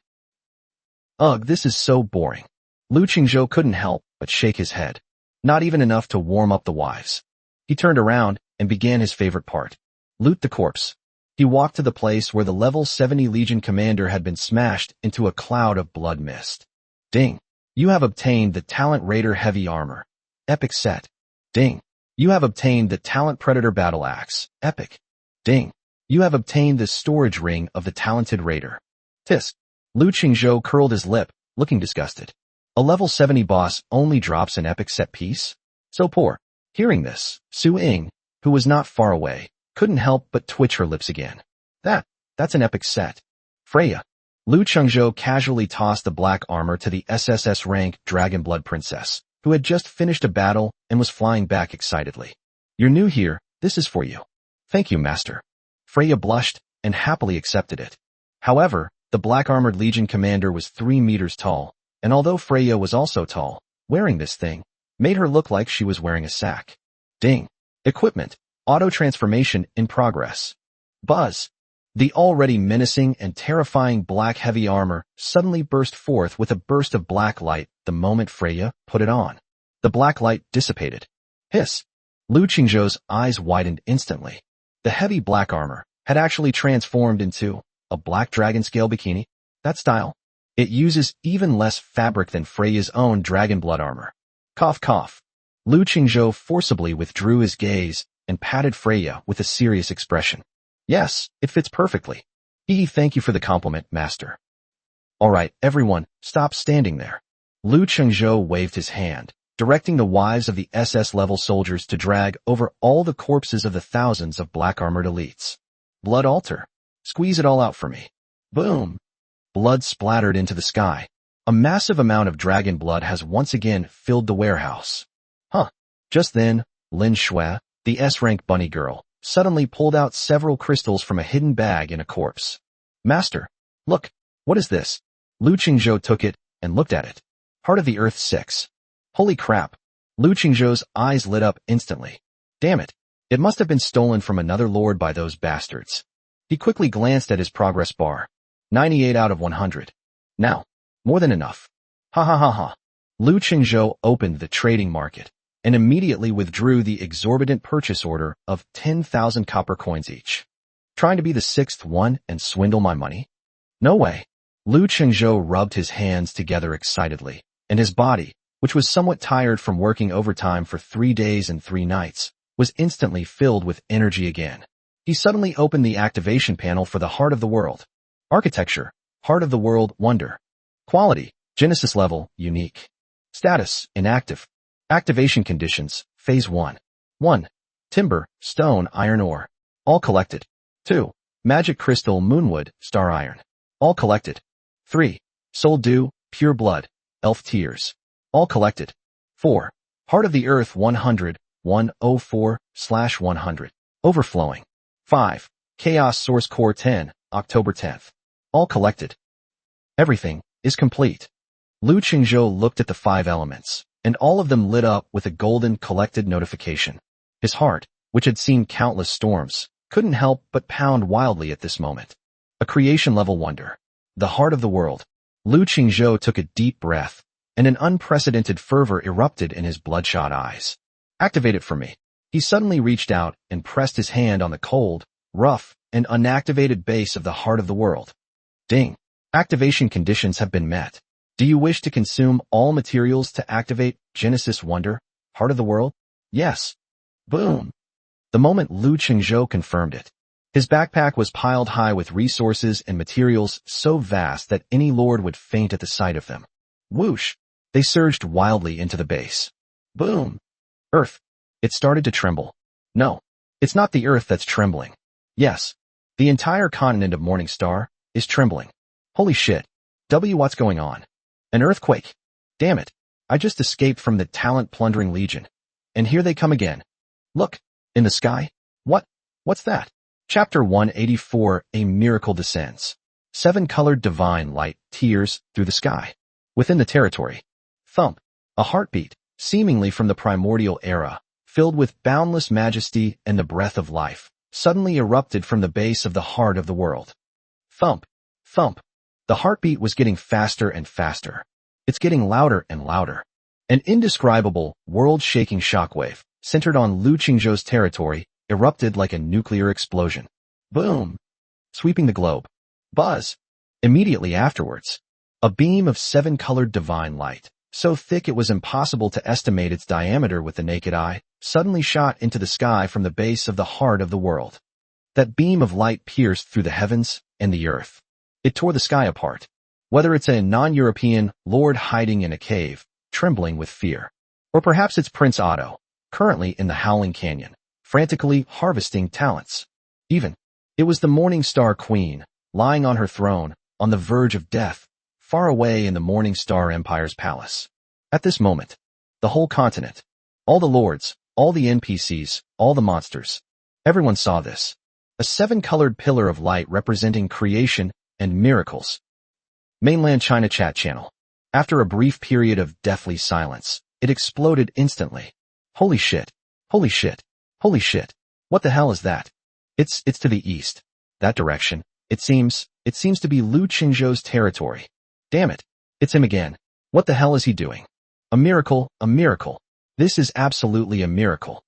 Ugh, this is so boring. Lu Qingzhou couldn't help but shake his head. Not even enough to warm up the wives. He turned around and began his favorite part. Loot the corpse. He walked to the place where the level 70 Legion commander had been smashed into a cloud of blood mist. Ding. You have obtained the Talent Raider Heavy Armor. Epic set. Ding. You have obtained the Talent Predator Battle Axe. Epic. Ding. You have obtained the Storage Ring of the Talented Raider. Tisk. Lu Qingzhou curled his lip, looking disgusted. A level 70 boss only drops an epic set piece? So poor. Hearing this, Su Ying, who was not far away, couldn't help but twitch her lips again. That's an epic set. Freya. Lu Qingzhou casually tossed the black armor to the SSS rank Dragonblood Princess, who had just finished a battle and was flying back excitedly. You're new here, this is for you. Thank you, master. Freya blushed and happily accepted it. However, the black-armored Legion commander was 3 meters tall, and although Freya was also tall, wearing this thing made her look like she was wearing a sack. Ding. Equipment. Auto-transformation in progress. Buzz. The already menacing and terrifying black heavy armor suddenly burst forth with a burst of black light the moment Freya put it on. The black light dissipated. Hiss. Lu Qingzhou's eyes widened instantly. The heavy black armor had actually transformed into a black dragon scale bikini. That style. It uses even less fabric than Freya's own dragon blood armor. Cough cough. Lu Qingzhou forcibly withdrew his gaze and patted Freya with a serious expression. Yes, it fits perfectly. Thank you for the compliment, master. Alright, everyone, stop standing there. Lu Chengzhou waved his hand, directing the wives of the SS-level soldiers to drag over all the corpses of the thousands of black-armored elites. Blood altar. Squeeze it all out for me. Boom. Blood splattered into the sky. A massive amount of dragon blood has once again filled the warehouse. Just then, Lin Shui, the S-rank bunny girl, suddenly pulled out several crystals from a hidden bag in a corpse. Master, look, what is this? Lu Qingzhou took it and looked at it. Heart of the Earth 6. Holy crap. Lu Qingzhou's eyes lit up instantly. Damn it. It must have been stolen from another lord by those bastards. He quickly glanced at his progress bar. 98 out of 100. Now, more than enough. Ha ha ha ha. Lu Qingzhou opened the trading market and immediately withdrew the exorbitant purchase order of 10,000 copper coins each. Trying to be the sixth one and swindle my money? No way. Lu Qingzhou rubbed his hands together excitedly, and his body, which was somewhat tired from working overtime for 3 days and 3 nights, was instantly filled with energy again. He suddenly opened the activation panel for the Heart of the World. Architecture, Heart of the World Wonder. Quality, Genesis level, unique. Status, inactive. Activation conditions, Phase 1. 1. Timber, stone, iron ore. All collected. 2. Magic crystal, moonwood, star iron. All collected. 3. Soul dew, pure blood, elf tears. All collected. 4. Heart of the Earth 100, 104/100. Overflowing. 5. Chaos Source Core 10, October 10th. All collected. Everything is complete. Lu Qingzhou looked at the 5 elements, and all of them lit up with a golden collected notification. His heart, which had seen countless storms, couldn't help but pound wildly at this moment. A creation-level wonder. The Heart of the World. Lu Qingzhou took a deep breath, and an unprecedented fervor erupted in his bloodshot eyes. Activate it for me. He suddenly reached out and pressed his hand on the cold, rough, and unactivated base of the Heart of the World. Ding. Activation conditions have been met. Do you wish to consume all materials to activate Genesis Wonder, Heart of the World? Yes. Boom. The moment Lu Qingzhou confirmed it, his backpack was piled high with resources and materials so vast that any lord would faint at the sight of them. Whoosh. They surged wildly into the base. Boom. Earth. It started to tremble. No. It's not the Earth that's trembling. Yes. The entire continent of Morningstar is trembling. Holy shit. What's going on? An earthquake. Damn it. I just escaped from the talent-plundering legion. And here they come again. Look. In the sky. What's that? Chapter 184, A Miracle Descends. 7-colored divine light tears through the sky. Within the territory. Thump. A heartbeat, seemingly from the primordial era, filled with boundless majesty and the breath of life, suddenly erupted from the base of the Heart of the World. Thump. Thump. The heartbeat was getting faster and faster. It's getting louder and louder. An indescribable, world-shaking shockwave, centered on Lu Qingzhou's territory, erupted like a nuclear explosion. Boom! Sweeping the globe. Buzz! Immediately afterwards, a beam of 7-colored divine light, so thick it was impossible to estimate its diameter with the naked eye, suddenly shot into the sky from the base of the Heart of the World. That beam of light pierced through the heavens and the earth. It tore the sky apart. Whether it's a non-European lord hiding in a cave, trembling with fear, or perhaps it's Prince Otto, currently in the Howling Canyon, frantically harvesting talents. Even, it was the Morning Star Queen, lying on her throne, on the verge of death, far away in the Morning Star Empire's palace. At this moment, the whole continent, all the lords, all the NPCs, all the monsters, everyone saw this. A 7-colored pillar of light representing creation and miracles. Mainland China chat channel. After a brief period of deathly silence, it exploded instantly. Holy shit. Holy shit. Holy shit. What the hell is that? It's to the east. That direction. It seems to be Lu Qingzhou's territory. Damn it. It's him again. What the hell is he doing? A miracle, a miracle. This is absolutely a miracle.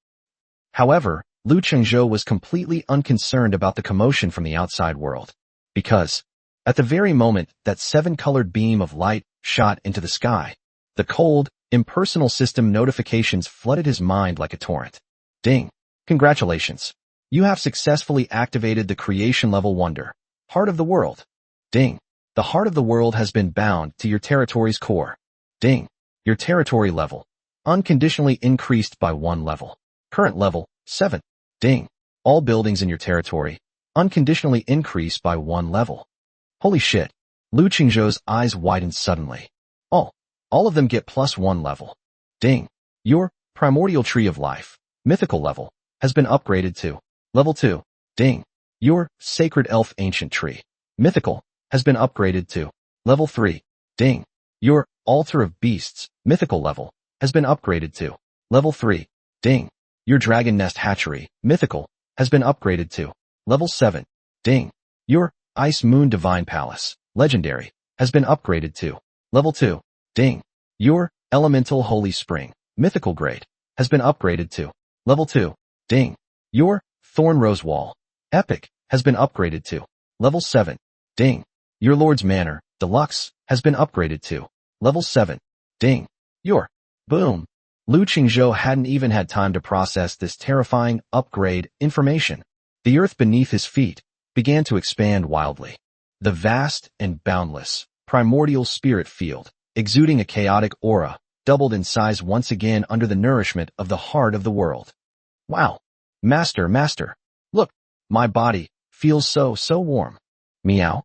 However, Lu Qingzhou was completely unconcerned about the commotion from the outside world. Because, at the very moment that 7-colored beam of light shot into the sky, the cold, impersonal system notifications flooded his mind like a torrent. Ding. Congratulations. You have successfully activated the creation level wonder, Heart of the World. Ding. The heart of the world has been bound to your territory's core. Ding. Your territory level. Unconditionally increased by 1 level. Current level, 7. Ding. All buildings in your territory. Unconditionally increased by 1 level. Holy shit. Lu Qingzhou's eyes widened suddenly. All of them get +1 level. Ding. Your primordial tree of life, mythical level, has been upgraded to level 2. Ding. Your sacred elf ancient tree, mythical, has been upgraded to level 3. Ding. Your altar of beasts, mythical level, has been upgraded to level 3. Ding. Your dragon nest hatchery, mythical, has been upgraded to level 7. Ding. Your ice moon divine palace, legendary, has been upgraded to level 2. Ding. Your elemental holy spring, mythical grade, has been upgraded to level 2. Ding. Your thorn rose wall, epic, has been upgraded to level 7. Ding. Your lord's manor, deluxe, has been upgraded to level 7. Ding. Your boom. Lu Qingzhou hadn't even had time to process this terrifying upgrade information. The earth beneath his feet began to expand wildly. The vast and boundless primordial spirit field, exuding a chaotic aura, doubled in size once again under the nourishment of the heart of the world. Wow. Master, look, my body feels so warm. Meow.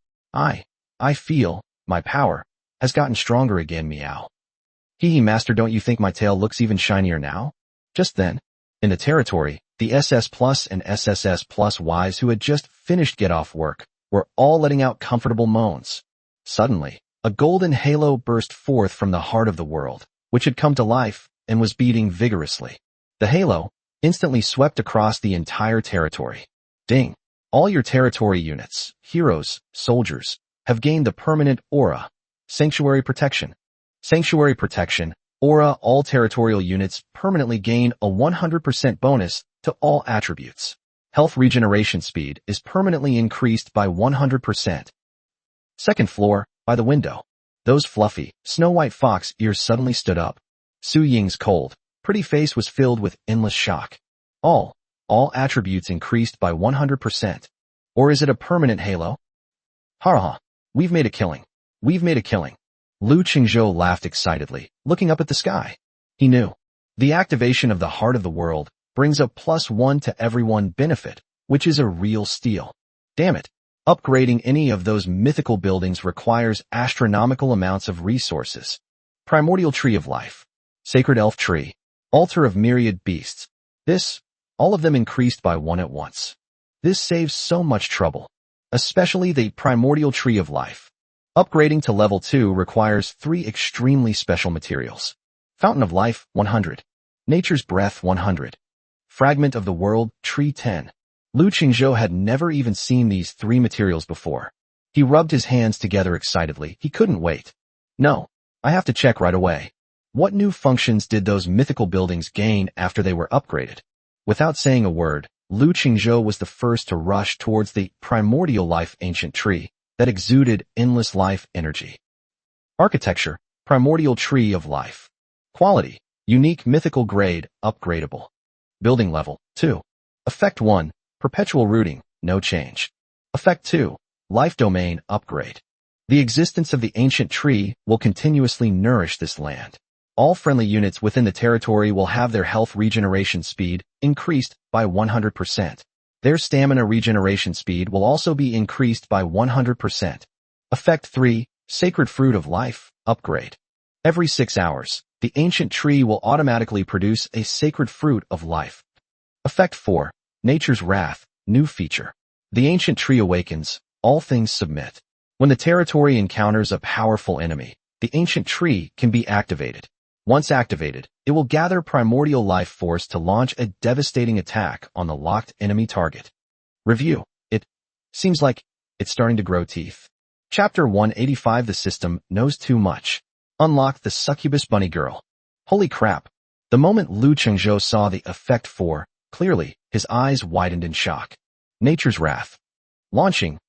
I feel my power has gotten stronger again, meow. Hee master, don't you think my tail looks even shinier now? Just then, in the territory, the SS Plus and SSS Plus wives who had just finished get off work were all letting out comfortable moans. Suddenly, a golden halo burst forth from the heart of the world, which had come to life and was beating vigorously. The halo instantly swept across the entire territory. Ding. All your territory units, heroes, soldiers, have gained the permanent aura, Sanctuary Protection. Sanctuary Protection, aura. All territorial units permanently gain a 100% bonus to all attributes. Health regeneration speed is permanently increased by 100%. Second floor, by the window. Those fluffy, snow-white fox ears suddenly stood up. Su Ying's cold, pretty face was filled with endless shock. All attributes increased by 100%. Or is it a permanent halo? Ha! We've made a killing. Lu Qingzhou laughed excitedly, looking up at the sky. He knew. The activation of the heart of the world brings a +1 to everyone benefit, which is a real steal. Damn it. Upgrading any of those mythical buildings requires astronomical amounts of resources. Primordial Tree of Life. Sacred Elf Tree. Altar of Myriad Beasts. All of them increased by 1 at once. This saves so much trouble. Especially the Primordial Tree of Life. Upgrading to level 2 requires 3 extremely special materials. Fountain of Life, 100. Nature's Breath, 100. Fragment of the World, Tree, 10. Lu Qingzhou had never even seen these 3 materials before. He rubbed his hands together excitedly. He couldn't wait. No, I have to check right away. What new functions did those mythical buildings gain after they were upgraded? Without saying a word, Lu Qingzhou was the first to rush towards the primordial life ancient tree that exuded endless life energy. Architecture, Primordial Tree of Life. Quality, unique mythical grade, upgradable. Building level, 2. Effect 1. Perpetual rooting, no change. Effect 2. Life domain upgrade. The existence of the ancient tree will continuously nourish this land. All friendly units within the territory will have their health regeneration speed increased by 100%. Their stamina regeneration speed will also be increased by 100%. Effect 3. Sacred Fruit of Life upgrade. Every 6 hours, the ancient tree will automatically produce a sacred fruit of life. Effect 4. Nature's Wrath, new feature. The ancient tree awakens, all things submit. When the territory encounters a powerful enemy, the ancient tree can be activated. Once activated, it will gather primordial life force to launch a devastating attack on the locked enemy target. Review. It seems like it's starting to grow teeth. Chapter 185. The system knows too much. Unlock the succubus bunny girl. Holy crap. The moment Lu Qingzhou saw the effect 4, clearly, his eyes widened in shock. Nature's Wrath. Launching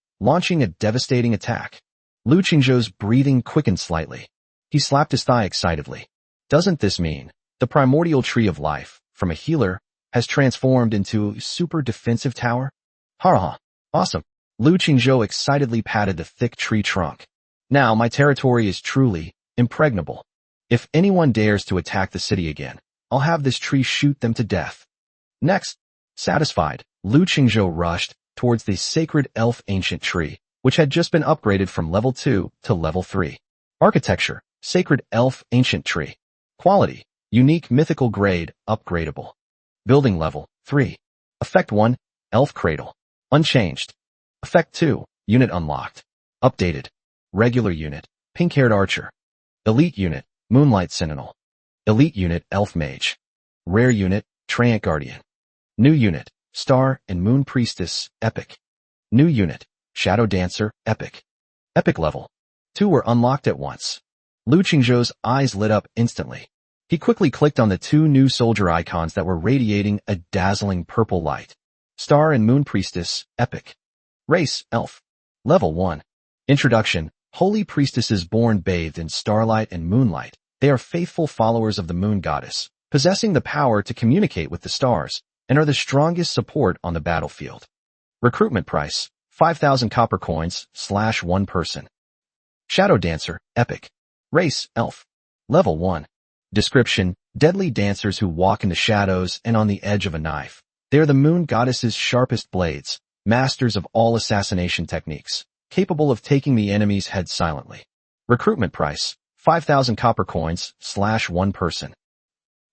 a devastating attack. Lu Qingzhou's breathing quickened slightly. He slapped his thigh excitedly. Doesn't this mean the primordial tree of life, from a healer, has transformed into a super defensive tower? Ha! Awesome. Lu Qingzhou excitedly patted the thick tree trunk. Now my territory is truly impregnable. If anyone dares to attack the city again, I'll have this tree shoot them to death. Next, satisfied, Lu Qingzhou rushed towards the sacred elf ancient tree, which had just been upgraded from level 2 to level 3. Architecture, sacred elf ancient tree. Quality, unique mythical grade, upgradable. Building level, 3. Effect 1, elf cradle. Unchanged. Effect 2, unit unlocked. Updated. Regular unit, pink-haired archer. Elite unit, moonlight sentinel. Elite unit, elf mage. Rare unit, Treant guardian. New unit, star and moon priestess, epic. New unit, shadow dancer, epic. Epic level. 2 were unlocked at once. Lu Qingzhou's eyes lit up instantly. He quickly clicked on the 2 new soldier icons that were radiating a dazzling purple light. Star and moon priestess, epic. Race, elf. Level 1. Introduction. Holy priestesses born bathed in starlight and moonlight. They are faithful followers of the moon goddess, possessing the power to communicate with the stars, and are the strongest support on the battlefield. Recruitment price, 5,000 copper coins, /1 person. Shadow dancer, epic. Race, elf. Level 1. Description, deadly dancers who walk in the shadows and on the edge of a knife. They are the moon goddess's sharpest blades, masters of all assassination techniques, capable of taking the enemy's head silently. Recruitment price, 5,000 copper coins, /1 person.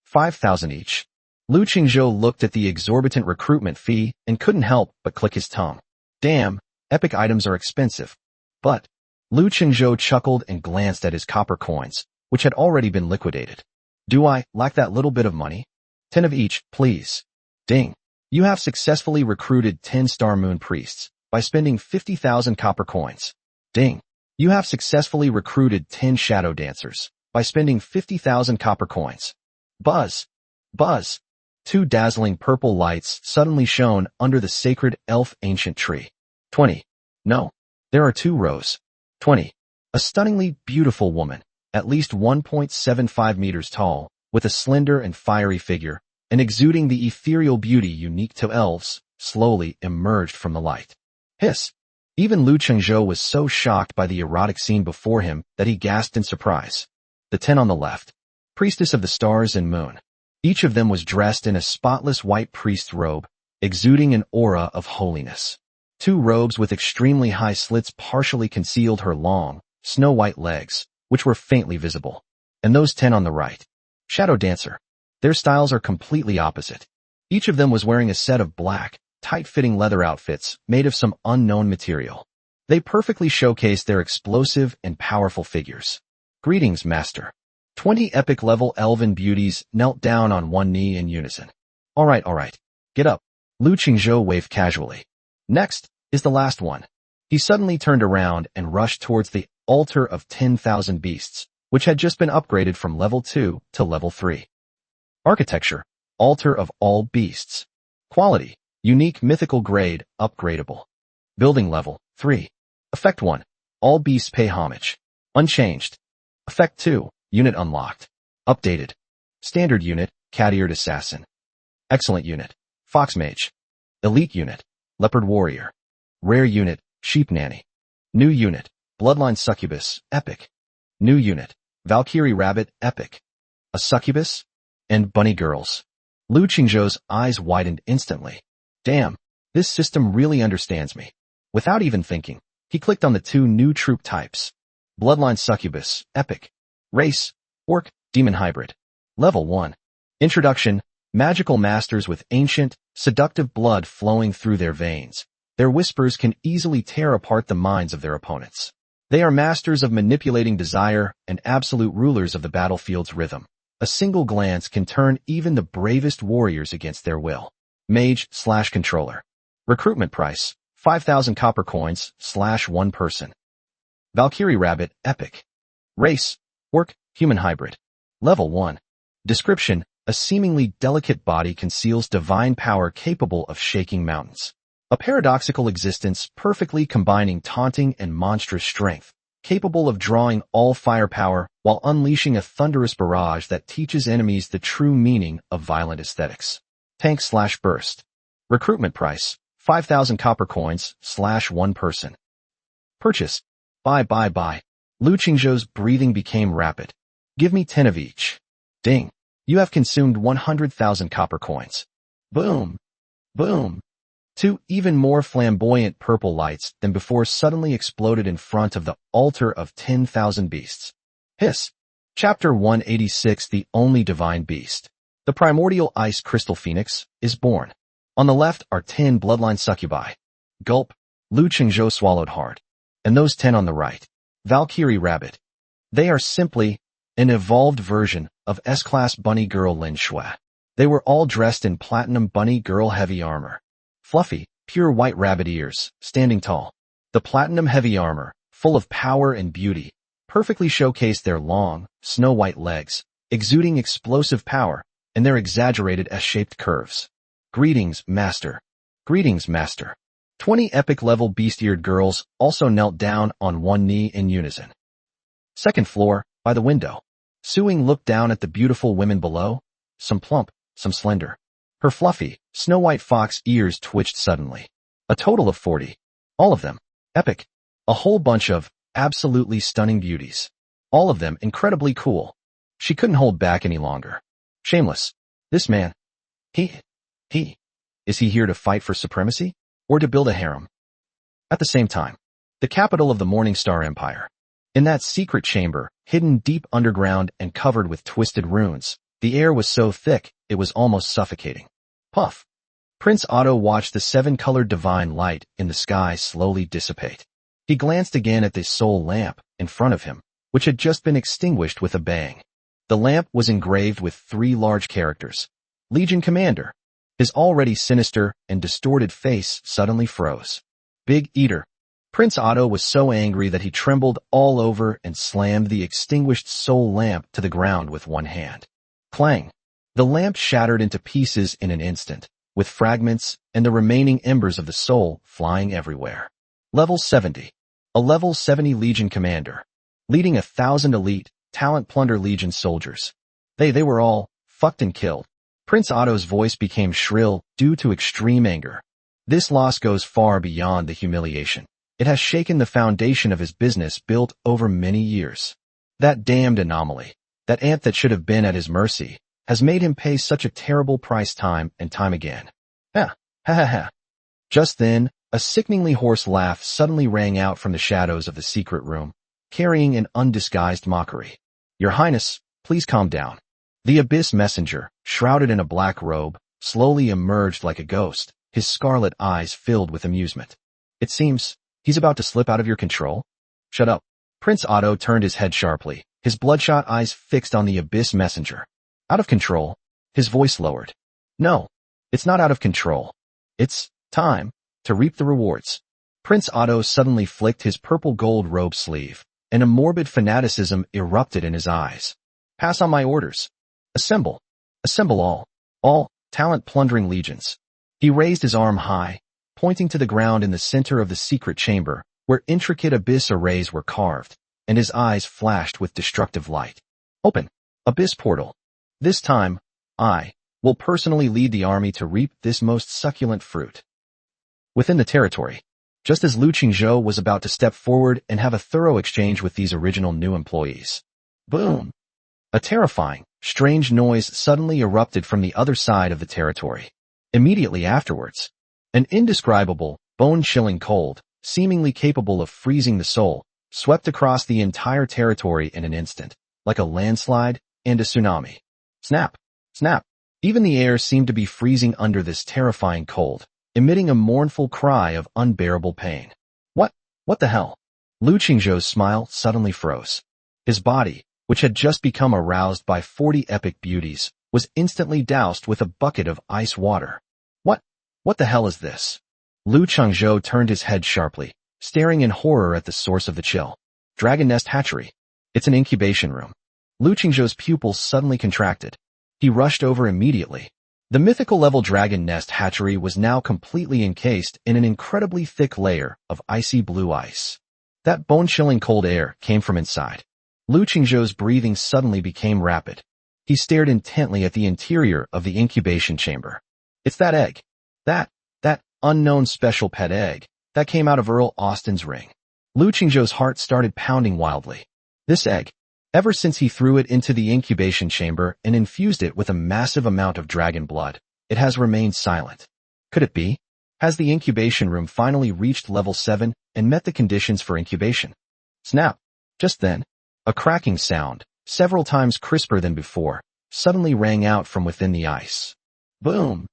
5,000 each. Lu Qingzhou looked at the exorbitant recruitment fee and couldn't help but click his tongue. Damn, epic items are expensive. But, Lu Qingzhou chuckled and glanced at his copper coins, which had already been liquidated. Do I lack that little bit of money? 10 of each, please. Ding. You have successfully recruited 10 Star Moon Priests by spending 50,000 copper coins. Ding. You have successfully recruited 10 Shadow Dancers by spending 50,000 copper coins. Buzz. Buzz. 2 dazzling purple lights suddenly shone under the sacred elf ancient tree. 20. No. There are 2 rows. 20. A stunningly beautiful woman, at least 1.75 meters tall, with a slender and fiery figure, and exuding the ethereal beauty unique to elves, slowly emerged from the light. Hiss. Even Lu Qingzhou was so shocked by the erotic scene before him that he gasped in surprise. The 10 on the left. Priestess of the stars and moon. Each of them was dressed in a spotless white priest's robe, exuding an aura of holiness. 2 robes with extremely high slits partially concealed her long, snow-white legs, which were faintly visible. And those 10 on the right. Shadow Dancer. Their styles are completely opposite. Each of them was wearing a set of black, tight-fitting leather outfits made of some unknown material. They perfectly showcased their explosive and powerful figures. Greetings, Master. 20 epic-level elven beauties knelt down on one knee in unison. All right. Get up. Lu Qingzhou waved casually. Next is the last one. He suddenly turned around and rushed towards the altar of 10,000 beasts, which had just been upgraded from level 2 to level 3. Architecture, altar of all beasts. Quality, unique mythical grade, upgradable. Building level, 3. Effect 1, all beasts pay homage. Unchanged. Effect 2, unit unlocked. Updated. Standard unit, cat-eared assassin. Excellent unit, fox mage. Elite unit, leopard warrior. Rare unit, sheep nanny. New unit, bloodline succubus, epic. New unit, Valkyrie rabbit, epic. A succubus? And bunny girls. Lu Qingzhou's eyes widened instantly. Damn, this system really understands me. Without even thinking, he clicked on the 2 new troop types. Bloodline succubus, epic. Race, orc, demon hybrid. Level 1. Introduction, magical masters with ancient, seductive blood flowing through their veins. Their whispers can easily tear apart the minds of their opponents. They are masters of manipulating desire and absolute rulers of the battlefield's rhythm. A single glance can turn even the bravest warriors against their will. Mage/controller. Recruitment price, 5,000 copper coins, /1 person. Valkyrie rabbit, epic. Race, orc, human hybrid. Level 1. Description, a seemingly delicate body conceals divine power capable of shaking mountains. A paradoxical existence perfectly combining taunting and monstrous strength, capable of drawing all firepower while unleashing a thunderous barrage that teaches enemies the true meaning of violent aesthetics. Tank/burst. Recruitment price, 5,000 copper coins, /1 person. Purchase. Buy. Lu Qingzhou's breathing became rapid. Give me 10 of each. Ding. You have consumed 100,000 copper coins. Boom. Boom. Two even more flamboyant purple lights than before suddenly exploded in front of the altar of 10,000 beasts. Hiss. Chapter 186 The Only Divine Beast. The primordial ice crystal phoenix is born. On the left are 10 bloodline succubi. Gulp. Lu Qingzhou swallowed hard. And those 10 on the right. Valkyrie Rabbit. They are simply an evolved version of S-Class Bunny Girl Lin Shui. They were all dressed in platinum Bunny Girl heavy armor. Fluffy, pure white rabbit ears, standing tall. The platinum heavy armor, full of power and beauty, perfectly showcased their long, snow-white legs, exuding explosive power, and their exaggerated S-shaped curves. Greetings, Master. Greetings, Master. 20 epic-level beast-eared girls also knelt down on one knee in unison. Second floor, by the window. Suing looked down at the beautiful women below, some plump, some slender. Her fluffy, snow-white fox ears twitched suddenly. A total of 40. All of them. Epic. A whole bunch of absolutely stunning beauties. All of them incredibly cool. She couldn't hold back any longer. Shameless. This man. Is he here to fight for supremacy? Or to build a harem? At the same time, the capital of the Morningstar Empire. In that secret chamber, hidden deep underground and covered with twisted runes, the air was so thick, it was almost suffocating. Puff. Prince Otto watched the 7-colored divine light in the sky slowly dissipate. He glanced again at the soul lamp in front of him, which had just been extinguished with a bang. The lamp was engraved with 3 large characters. Legion Commander. His already sinister and distorted face suddenly froze. Big Eater. Prince Otto was so angry that he trembled all over and slammed the extinguished soul lamp to the ground with one hand. Clang. The lamp shattered into pieces in an instant, with fragments and the remaining embers of the soul flying everywhere. Level 70. A level 70 Legion Commander. Leading 1,000 elite, talent plunder Legion soldiers. They were all fucked and killed. Prince Otto's voice became shrill due to extreme anger. This loss goes far beyond the humiliation. It has shaken the foundation of his business built over many years. That damned anomaly, that ant that should have been at his mercy, has made him pay such a terrible price time and time again. Ha, ha ha ha. Just then, a sickeningly hoarse laugh suddenly rang out from the shadows of the secret room, carrying an undisguised mockery. Your Highness, please calm down. The Abyss Messenger, shrouded in a black robe, slowly emerged like a ghost, his scarlet eyes filled with amusement. It seems he's about to slip out of your control? Shut up. Prince Otto turned his head sharply, his bloodshot eyes fixed on the Abyss Messenger. Out of control? His voice lowered. No, it's not out of control. It's time to reap the rewards. Prince Otto suddenly flicked his purple gold robe sleeve, and a morbid fanaticism erupted in his eyes. Pass on my orders. Assemble. Assemble all talent-plundering legions. He raised his arm high, pointing to the ground in the center of the secret chamber, where intricate abyss arrays were carved, and his eyes flashed with destructive light. Open. Abyss portal. This time, I will personally lead the army to reap this most succulent fruit. Within the territory, just as Lu Qingzhou was about to step forward and have a thorough exchange with these original new employees. Boom! A terrifying, strange noise suddenly erupted from the other side of the territory. Immediately afterwards, an indescribable, bone-chilling cold, seemingly capable of freezing the soul, swept across the entire territory in an instant, like a landslide and a tsunami. Snap! Snap! Even the air seemed to be freezing under this terrifying cold, emitting a mournful cry of unbearable pain. What the hell? Lu Qingzhou's smile suddenly froze. His body, which had just become aroused by 40 epic beauties, was instantly doused with a bucket of ice water. What the hell is this? Lu Qingzhou turned his head sharply, staring in horror at the source of the chill. Dragon Nest Hatchery. It's an incubation room. Lu Qingzhou's pupils suddenly contracted. He rushed over immediately. The mythical level Dragon Nest Hatchery was now completely encased in an incredibly thick layer of icy blue ice. That bone-chilling cold air came from inside. Lu Qingzhou's breathing suddenly became rapid. He stared intently at the interior of the incubation chamber. It's that egg. That unknown special pet egg that came out of Earl Austin's ring. Lu Qingzhou's heart started pounding wildly. This egg, ever since he threw it into the incubation chamber and infused it with a massive amount of dragon blood, it has remained silent. Could it be? Has the incubation room finally reached level 7 and met the conditions for incubation? Snap! Just then, a cracking sound, several times crisper than before, suddenly rang out from within the ice. Boom!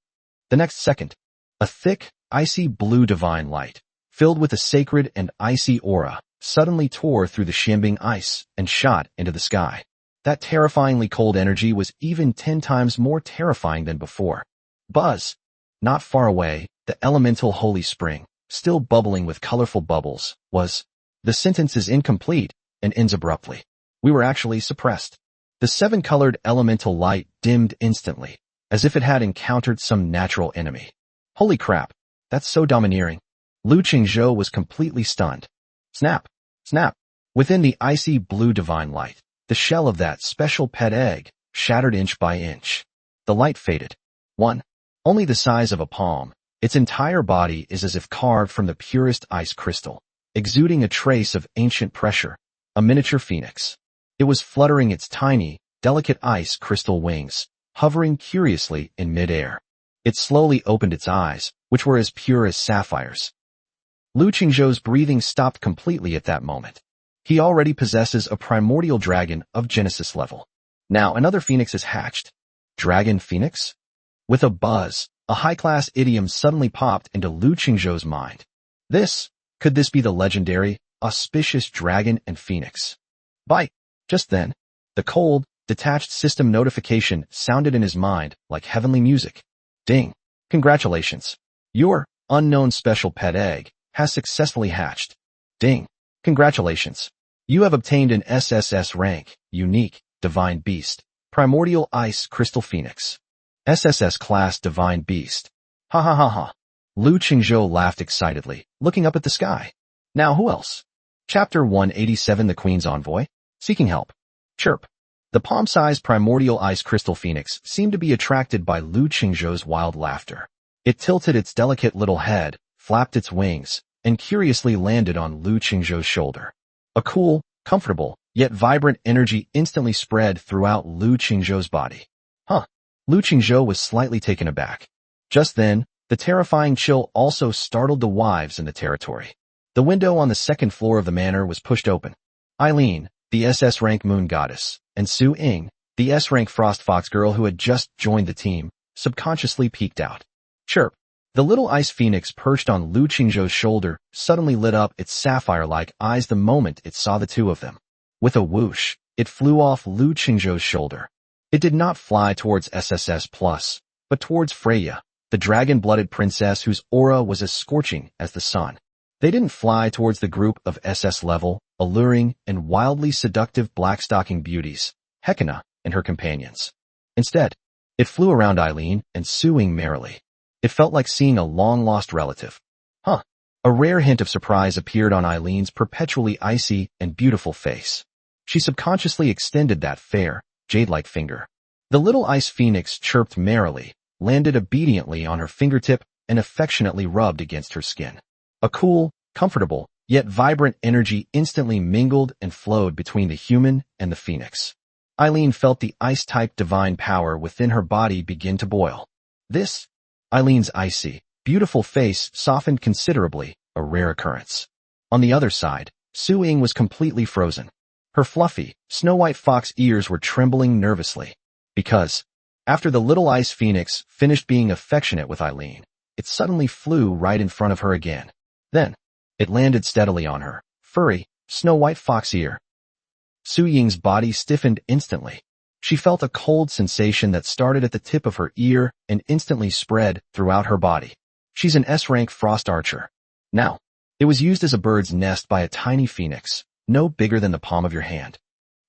The next second, a thick, icy blue divine light, filled with a sacred and icy aura, suddenly tore through the shimmering ice and shot into the sky. That terrifyingly cold energy was even 10 times more terrifying than before. Buzz! Not far away, the elemental holy spring, still bubbling with colorful bubbles, was. The sentence is incomplete and ends abruptly. We were actually suppressed. The 7-colored elemental light dimmed instantly, as if it had encountered some natural enemy. Holy crap, that's so domineering. Lu Qingzhou was completely stunned. Snap! Snap! Within the icy blue divine light, the shell of that special pet egg shattered inch by inch. The light faded. Only the size of a palm. Its entire body is as if carved from the purest ice crystal, exuding a trace of ancient pressure, a miniature phoenix. It was fluttering its tiny, delicate ice crystal wings, hovering curiously in midair. It slowly opened its eyes, which were as pure as sapphires. Lu Qingzhou's breathing stopped completely at that moment. He already possesses a primordial dragon of Genesis level. Now another phoenix is hatched. Dragon phoenix? With a buzz, a high-class idiom suddenly popped into Lu Qingzhou's mind. Could this be the legendary, auspicious dragon and phoenix? Bite! Just then, the cold, detached system notification sounded in his mind like heavenly music. Ding! Congratulations! Your unknown special pet egg has successfully hatched. Ding! Congratulations! You have obtained an SSS rank, unique, divine beast, primordial ice crystal phoenix. SSS class divine beast. Ha ha ha ha. Lu Qingzhou laughed excitedly, looking up at the sky. Now who else? Chapter 187 The Queen's Envoy? Seeking help. Chirp. The palm-sized primordial ice crystal phoenix seemed to be attracted by Lu Qingzhou's wild laughter. It tilted its delicate little head, flapped its wings, and curiously landed on Lu Qingzhou's shoulder. A cool, comfortable, yet vibrant energy instantly spread throughout Lu Qingzhou's body. Huh. Lu Qingzhou was slightly taken aback. Just then, the terrifying chill also startled the wives in the territory. The window on the second floor of the manor was pushed open. Eileen, the SS rank moon goddess, and Su Ying, the S rank frost fox girl who had just joined the team, subconsciously peeked out. Chirp. The little ice phoenix perched on Lu Qingzhou's shoulder suddenly lit up its sapphire-like eyes the moment it saw the two of them. With a whoosh, it flew off Lu Qingzhou's shoulder. It did not fly towards SSS+, but towards Freya, the dragon-blooded princess whose aura was as scorching as the sun. They didn't fly towards the group of SS-level, alluring, and wildly seductive black-stocking beauties, Hekina and her companions. Instead, it flew around Eileen and Su Ying merrily. It felt like seeing a long-lost relative. Huh. A rare hint of surprise appeared on Eileen's perpetually icy and beautiful face. She subconsciously extended that fair, jade-like finger. The little ice phoenix chirped merrily, landed obediently on her fingertip, and affectionately rubbed against her skin. A cool, comfortable, yet vibrant energy instantly mingled and flowed between the human and the phoenix. Eileen felt the ice-type divine power within her body begin to boil. Eileen's icy, beautiful face softened considerably, a rare occurrence. On the other side, Su Ying was completely frozen. Her fluffy, snow-white fox ears were trembling nervously. Because, after the little ice phoenix finished being affectionate with Eileen, it suddenly flew right in front of her again. Then, it landed steadily on her furry, snow-white fox ear. Su Ying's body stiffened instantly. She felt a cold sensation that started at the tip of her ear and instantly spread throughout her body. She's an S-rank frost archer. Now, it was used as a bird's nest by a tiny phoenix, no bigger than the palm of your hand.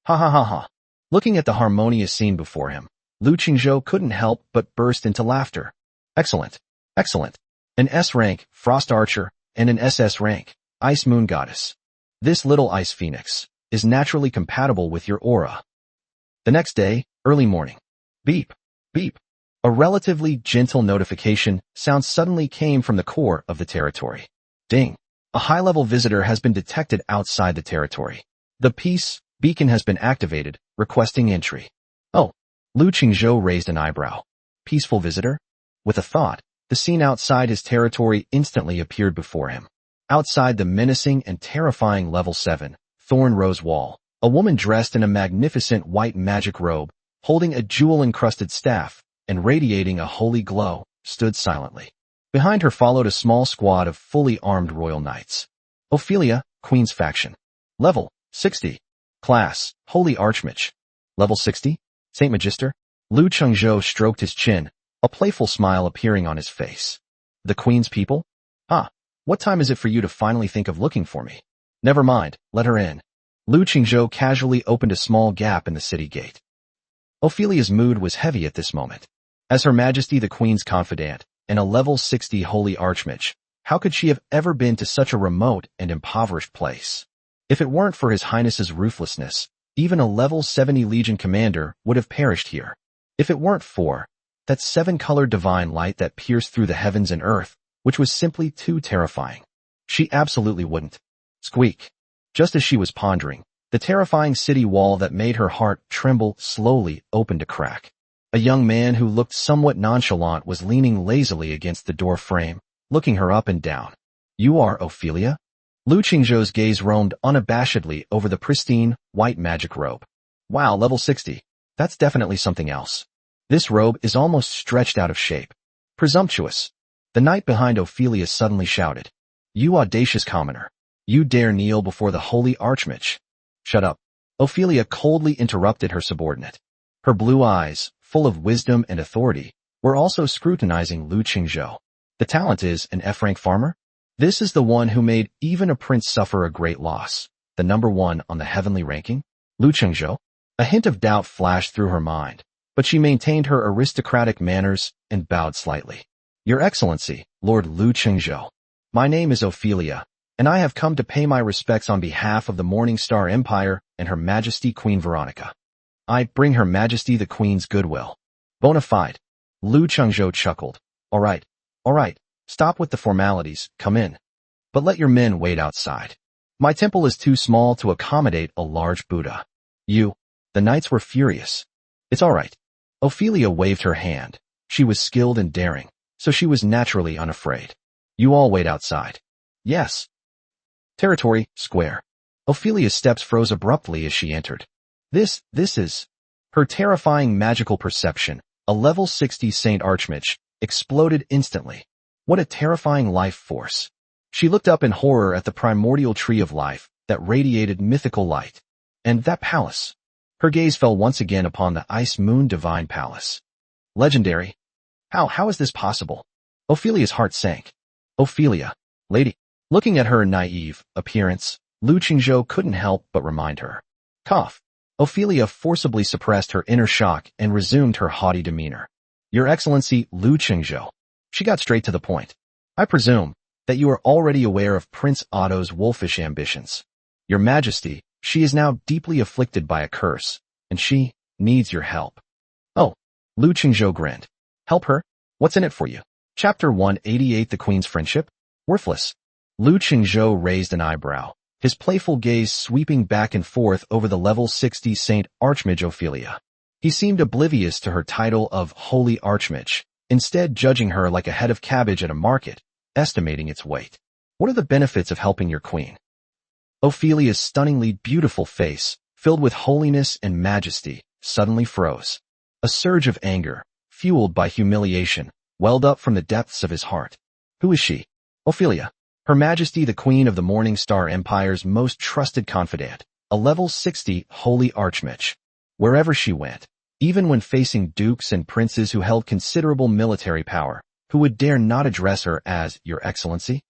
Ha ha ha ha. Looking at the harmonious scene before him, Lu Qingzhou couldn't help but burst into laughter. Excellent. Excellent. An S-rank frost archer and an SS rank ice moon goddess. This little ice phoenix is naturally compatible with your aura. The next day, early morning. Beep, beep. A relatively gentle notification sound suddenly came from the core of the territory. Ding. A high-level visitor has been detected outside the territory. The peace, Beacon has been activated, requesting entry. Oh. Lu Qingzhou raised an eyebrow. Peaceful visitor? With a thought, the scene outside his territory instantly appeared before him. Outside the menacing and terrifying level 7, Thorn Rose Wall, a woman dressed in a magnificent white magic robe, holding a jewel-encrusted staff and radiating a holy glow, stood silently. Behind her followed a small squad of fully armed royal knights. Ophelia, Queen's faction. Level 60. Class, Holy Archmage. Level 60. Saint Magister. Lu Qingzhou stroked his chin, a playful smile appearing on his face. The Queen's people? Ah, what time is it for you to finally think of looking for me? Never mind, let her in. Lu Qingzhou casually opened a small gap in the city gate. Ophelia's mood was heavy at this moment. As Her Majesty the Queen's confidant, and a level 60 Holy Archmage, how could she have ever been to such a remote and impoverished place? If it weren't for His Highness's ruthlessness, even a level 70 Legion commander would have perished here. If it weren't for that 7-colored divine light that pierced through the heavens and earth, which was simply too terrifying. She absolutely wouldn't. Squeak. Just as she was pondering, the terrifying city wall that made her heart tremble slowly opened a crack. A young man who looked somewhat nonchalant was leaning lazily against the door frame, looking her up and down. You are Ophelia? Lu Qingzhou's gaze roamed unabashedly over the pristine, white magic robe. Wow, level 60. That's definitely something else. This robe is almost stretched out of shape. Presumptuous. The knight behind Ophelia suddenly shouted. You audacious commoner. You dare kneel before the Holy Archmage. Shut up. Ophelia coldly interrupted her subordinate. Her blue eyes, full of wisdom and authority, were also scrutinizing Lu Qingzhou. The talent is an F-rank farmer? This is the one who made even a prince suffer a great loss, the number 1 on the heavenly ranking? Lu Qingzhou? A hint of doubt flashed through her mind, but she maintained her aristocratic manners and bowed slightly. Your Excellency, Lord Lu Qingzhou. My name is Ophelia, and I have come to pay my respects on behalf of the Morning Star Empire and Her Majesty Queen Veronica. I bring Her Majesty the Queen's goodwill. Bona fide. Lu Qingzhou chuckled. All right, stop with the formalities, come in. But let your men wait outside. My temple is too small to accommodate a large Buddha. The knights were furious. It's all right. Ophelia waved her hand. She was skilled and daring, so she was naturally unafraid. You all wait outside. Yes. Territory, square. Ophelia's steps froze abruptly as she entered. This is... Her terrifying magical perception, a level 60 Saint Archmage, exploded instantly. What a terrifying life force. She looked up in horror at the primordial tree of life that radiated mythical light. And that palace. Her gaze fell once again upon the Ice Moon Divine Palace. Legendary. How is this possible? Ophelia's heart sank. Ophelia, lady. Looking at her naive appearance, Lu Qingzhou couldn't help but remind her. Cough. Ophelia forcibly suppressed her inner shock and resumed her haughty demeanor. Your Excellency Lu Qingzhou. She got straight to the point. I presume that you are already aware of Prince Otto's wolfish ambitions. Your Majesty, she is now deeply afflicted by a curse, and she needs your help. Oh, Lu Qingzhou grinned. Help her? What's in it for you? Chapter 188 The Queen's Friendship? Worthless. Lu Qingzhou raised an eyebrow, his playful gaze sweeping back and forth over the level 60 Saint Archmage Ophelia. He seemed oblivious to her title of Holy Archmage, instead judging her like a head of cabbage at a market, estimating its weight. What are the benefits of helping your queen? Ophelia's stunningly beautiful face, filled with holiness and majesty, suddenly froze. A surge of anger, fueled by humiliation, welled up from the depths of his heart. Who is she? Ophelia. Her Majesty the Queen of the Morning Star Empire's most trusted confidant, a level 60 Holy Archmage. Wherever she went, even when facing dukes and princes who held considerable military power, who would dare not address her as Your Excellency?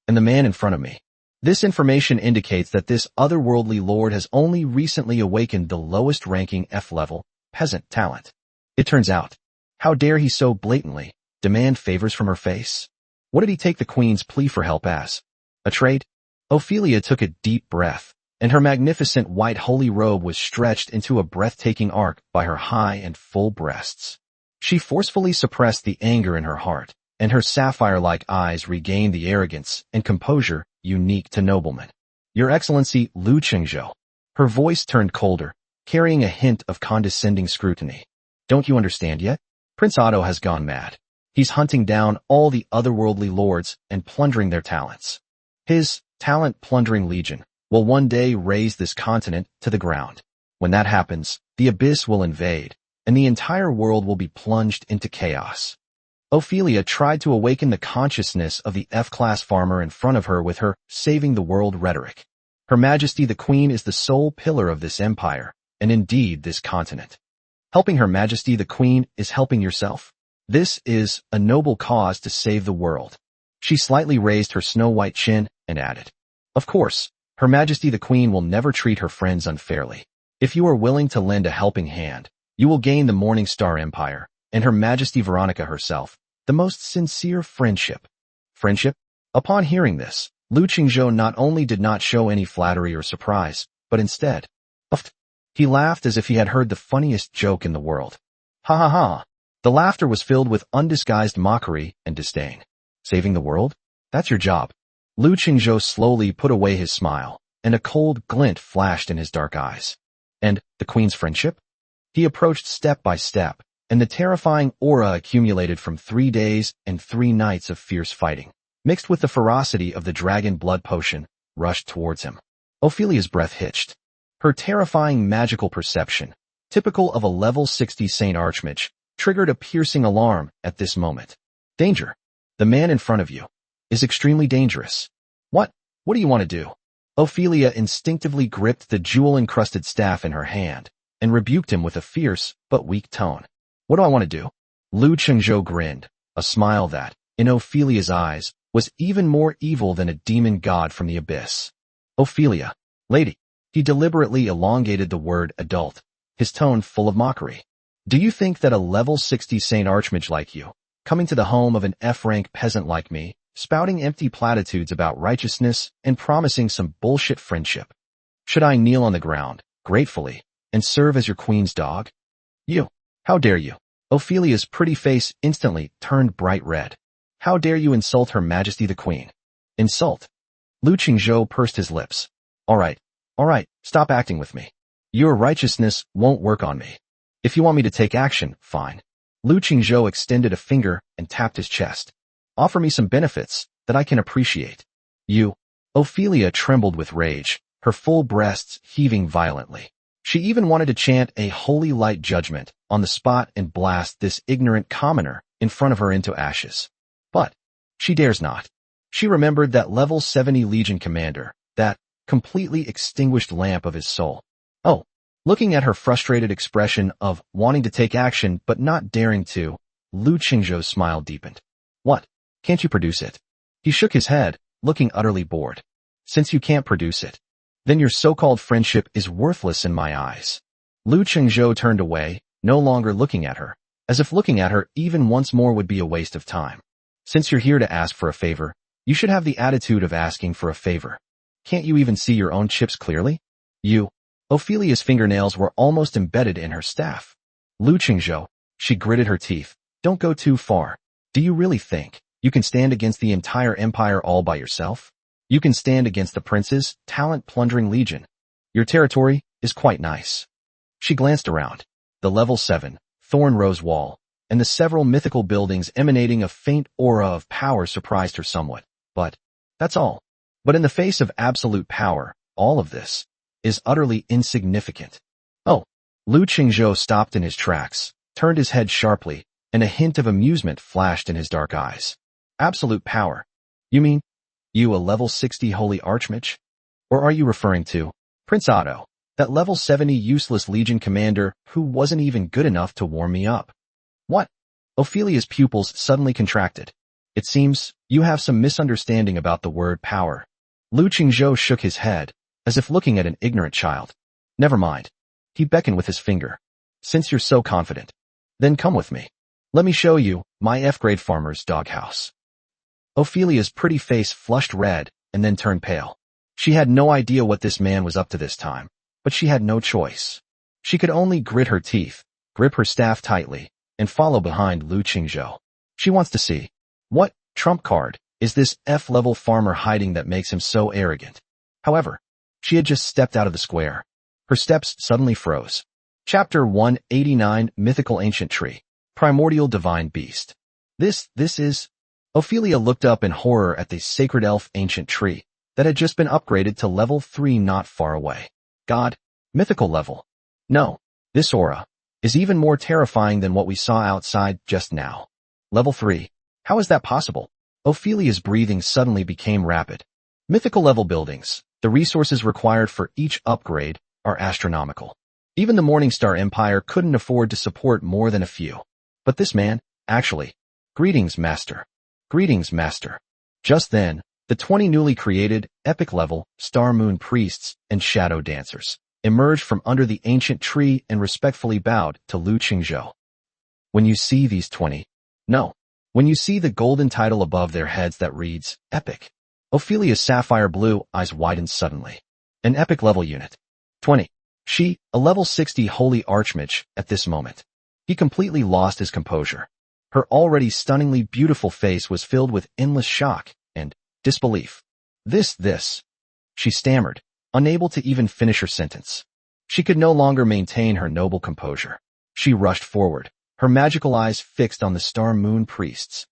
And the man in front of me. This information indicates that this otherworldly lord has only recently awakened the lowest-ranking F-level, peasant talent. It turns out, how dare he so blatantly demand favors from her face? What did he take the Queen's plea for help as? A trade? Ophelia took a deep breath, and her magnificent white holy robe was stretched into a breathtaking arc by her high and full breasts. She forcefully suppressed the anger in her heart, and her sapphire-like eyes regained the arrogance and composure unique to noblemen. Your Excellency Lu Qingzhou. Her voice turned colder, carrying a hint of condescending scrutiny. Don't you understand yet? Prince Otto has gone mad. He's hunting down all the otherworldly lords and plundering their talents. His talent-plundering legion will one day raze this continent to the ground. When that happens, the abyss will invade, and the entire world will be plunged into chaos. Ophelia tried to awaken the consciousness of the F-class farmer in front of her with her saving the world rhetoric. Her Majesty the Queen is the sole pillar of this empire, and indeed this continent. Helping Her Majesty the Queen is helping yourself. This is a noble cause to save the world. She slightly raised her snow-white chin and added, Of course, Her Majesty the Queen will never treat her friends unfairly. If you are willing to lend a helping hand, you will gain the Morning Star Empire, and Her Majesty Veronica herself, the most sincere friendship. Friendship? Upon hearing this, Lu Qingzhou not only did not show any flattery or surprise, but instead, he laughed as if he had heard the funniest joke in the world. Ha ha ha. The laughter was filled with undisguised mockery and disdain. Saving the world? That's your job. Lu Qingzhou slowly put away his smile, and a cold glint flashed in his dark eyes. And the Queen's friendship? He approached step by step, and the terrifying aura accumulated from 3 days and 3 nights of fierce fighting, mixed with the ferocity of the dragon blood potion, rushed towards him. Ophelia's breath hitched. Her terrifying magical perception, typical of a level 60 Saint Archmage, triggered a piercing alarm at this moment. Danger. The man in front of you is extremely dangerous. What do you want to do? Ophelia instinctively gripped the jewel-encrusted staff in her hand and rebuked him with a fierce but weak tone. What do I want to do? Lu Qingzhou grinned, a smile that, in Ophelia's eyes, was even more evil than a demon god from the abyss. Ophelia, lady. He deliberately elongated the word adult, his tone full of mockery. Do you think that a level 60 Saint Archmage like you, coming to the home of an F-rank peasant like me, spouting empty platitudes about righteousness and promising some bullshit friendship, should I kneel on the ground, gratefully, and serve as your queen's dog? You. How dare you? Ophelia's pretty face instantly turned bright red. How dare you insult Her Majesty the Queen? Insult? Lu Qingzhou pursed his lips. All right, stop acting with me. Your righteousness won't work on me. If you want me to take action, fine. Lu Qingzhou extended a finger and tapped his chest. Offer me some benefits that I can appreciate. You. Ophelia trembled with rage, her full breasts heaving violently. She even wanted to chant a holy light judgment on the spot and blast this ignorant commoner in front of her into ashes. But she dares not. She remembered that level 70 Legion commander, that completely extinguished lamp of his soul. Oh, looking at her frustrated expression of wanting to take action but not daring to, Lu Qingzhou's smile deepened. What? Can't you produce it? He shook his head, looking utterly bored. Since you can't produce it, then your so-called friendship is worthless in my eyes. Lu Qingzhou turned away, no longer looking at her, as if looking at her even once more would be a waste of time. Since you're here to ask for a favor, you should have the attitude of asking for a favor. Can't you even see your own chips clearly? You. Ophelia's fingernails were almost embedded in her staff. Lu Qingzhou, she gritted her teeth. Don't go too far. Do you really think you can stand against the entire empire all by yourself? You can stand against the prince's talent-plundering legion. Your territory is quite nice. She glanced around. The level 7, Thorn Rose Wall, and the several mythical buildings emanating a faint aura of power surprised her somewhat. But that's all. But in the face of absolute power, all of this is utterly insignificant. Oh, Lu Qingzhou stopped in his tracks, turned his head sharply, and a hint of amusement flashed in his dark eyes. Absolute power? You mean, you a level 60 holy archmage? Or are you referring to Prince Otto, that level 70 useless legion commander who wasn't even good enough to warm me up? What? Ophelia's pupils suddenly contracted. It seems you have some misunderstanding about the word power. Lu Qingzhou shook his head, as if looking at an ignorant child. Never mind. He beckoned with his finger. Since you're so confident, then come with me. Let me show you my F-grade farmer's doghouse. Ophelia's pretty face flushed red and then turned pale. She had no idea what this man was up to this time, but she had no choice. She could only grit her teeth, grip her staff tightly, and follow behind Lu Qingzhou. She wants to see what trump card is this F-level farmer hiding that makes him so arrogant. However, she had just stepped out of the square. Her steps suddenly froze. Chapter 189, Mythical Ancient Tree. Primordial Divine Beast. This is... Ophelia looked up in horror at the sacred elf ancient tree that had just been upgraded to level 3 not far away. God, mythical level. No, this aura is even more terrifying than what we saw outside just now. Level 3. How is that possible? Ophelia's breathing suddenly became rapid. Mythical level buildings, the resources required for each upgrade, are astronomical. Even the Morningstar Empire couldn't afford to support more than a few. But this man, actually. Greetings, Master. Greetings, Master. Just then, the 20 newly created, epic-level, Star Moon priests and shadow dancers emerged from under the ancient tree and respectfully bowed to Lu Qingzhou. When you see these 20, when you see the golden title above their heads that reads, Epic, Ophelia's sapphire blue eyes widened suddenly. An epic-level unit. 20. She, a level 60 holy archmage, at this moment. He completely lost his composure. Her already stunningly beautiful face was filled with endless shock and disbelief. This. She stammered, unable to even finish her sentence. She could no longer maintain her noble composure. She rushed forward, her magical eyes fixed on the Star Moon priests.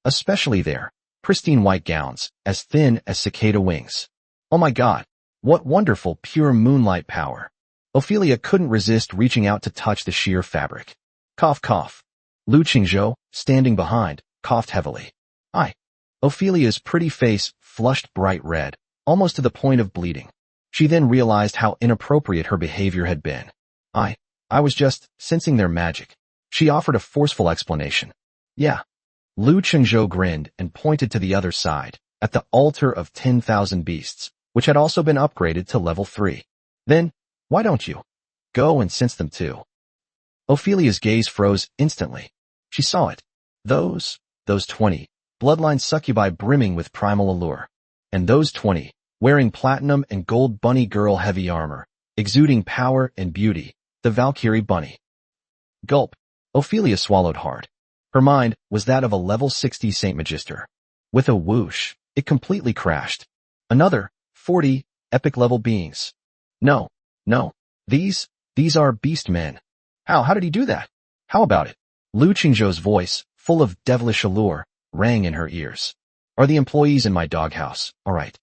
Especially their pristine white gowns, as thin as cicada wings. Oh my God, what wonderful pure moonlight power. Ophelia couldn't resist reaching out to touch the sheer fabric. Cough, cough. Lu Qingzhou, standing behind, coughed heavily. Ophelia's pretty face flushed bright red, almost to the point of bleeding. She then realized how inappropriate her behavior had been. I was just sensing their magic. She offered a forceful explanation. Yeah. Lu Qingzhou grinned and pointed to the other side, at the altar of 10,000 beasts, which had also been upgraded to level 3. Then, why don't you go and sense them too? Ophelia's gaze froze instantly. She saw it. Those 20, bloodline succubi brimming with primal allure. And those 20, wearing platinum and gold bunny girl heavy armor, exuding power and beauty, the Valkyrie bunny. Gulp. Ophelia swallowed hard. Her mind was that of a level 60 Saint Magister. With a whoosh, it completely crashed. Another 40 epic-level beings. No. These are beast men. How did he do that? How about it? Lu Qingzhou's voice, full of devilish allure, rang in her ears. Are the employees in my doghouse, all right?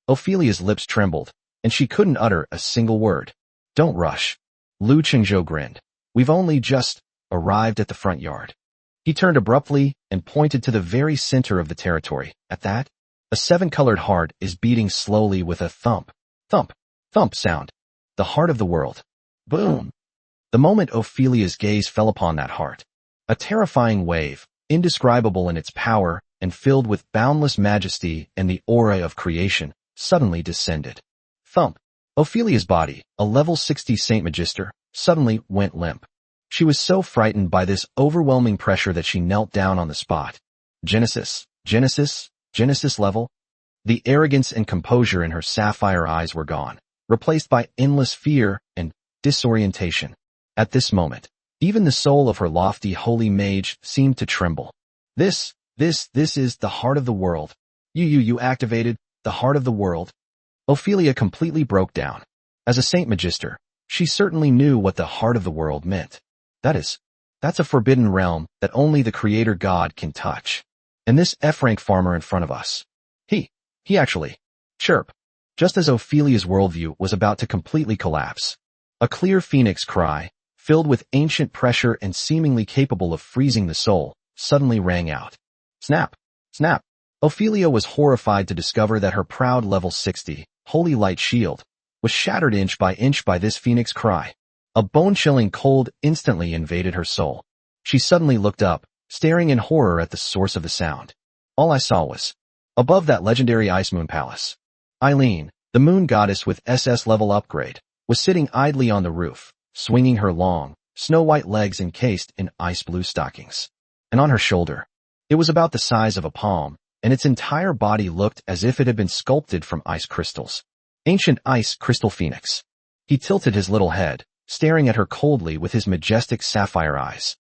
Ophelia's lips trembled, and she couldn't utter a single word. Don't rush. Lu Qingzhou grinned. We've only just arrived at the front yard. He turned abruptly and pointed to the very center of the territory. At that, a 7-colored heart is beating slowly with a thump, thump sound. The heart of the world. Boom. The moment Ophelia's gaze fell upon that heart, a terrifying wave, indescribable in its power and filled with boundless majesty and the aura of creation, suddenly descended. Thump. Ophelia's body, a level 60 Saint Magister, suddenly went limp. She was so frightened by this overwhelming pressure that she knelt down on the spot. Genesis level? The arrogance and composure in her sapphire eyes were gone, replaced by endless fear and disorientation. At this moment, even the soul of her lofty holy mage seemed to tremble. This is the heart of the world. You activated the heart of the world. Ophelia completely broke down. As a Saint Magister, she certainly knew what the heart of the world meant. That's a forbidden realm that only the Creator God can touch. And this F-rank farmer in front of us, he actually, chirp, just as Ophelia's worldview was about to completely collapse. A clear phoenix cry, filled with ancient pressure and seemingly capable of freezing the soul, suddenly rang out. Snap! Snap! Ophelia was horrified to discover that her proud level 60, holy light shield, was shattered inch by this phoenix cry. A bone-chilling cold instantly invaded her soul. She suddenly looked up, staring in horror at the source of the sound. All I saw was, above that legendary Ice Moon Palace, Eileen, the moon goddess with SS level upgrade, was sitting idly on the roof, swinging her long, snow-white legs encased in ice-blue stockings. And on her shoulder, it was about the size of a palm, and its entire body looked as if it had been sculpted from ice crystals. Ancient ice crystal phoenix. He tilted his little head, staring at her coldly with his majestic sapphire eyes.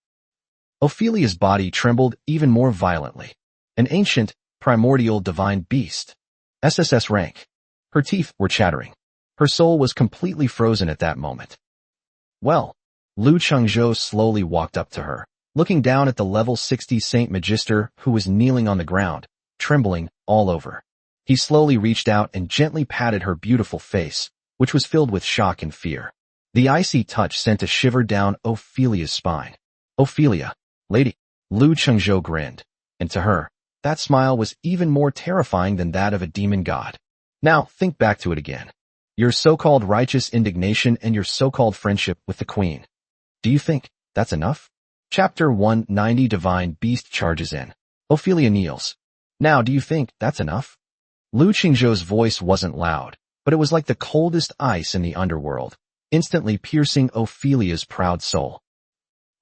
Ophelia's body trembled even more violently. An ancient, primordial divine beast. SSS rank. Her teeth were chattering. Her soul was completely frozen at that moment. Well, Lu Chengzhou slowly walked up to her, looking down at the level 60 Saint Magister who was kneeling on the ground, trembling all over. He slowly reached out and gently patted her beautiful face, which was filled with shock and fear. The icy touch sent a shiver down Ophelia's spine. Ophelia, lady. Lu Chengzhou grinned, and to her, that smile was even more terrifying than that of a demon god. Now, think back to it again. Your so-called righteous indignation and your so-called friendship with the queen. Do you think that's enough? Chapter 190 Divine Beast charges in. Ophelia kneels. Now, do you think that's enough? Lu Chengzhou's voice wasn't loud, but it was like the coldest ice in the underworld, instantly piercing Ophelia's proud soul.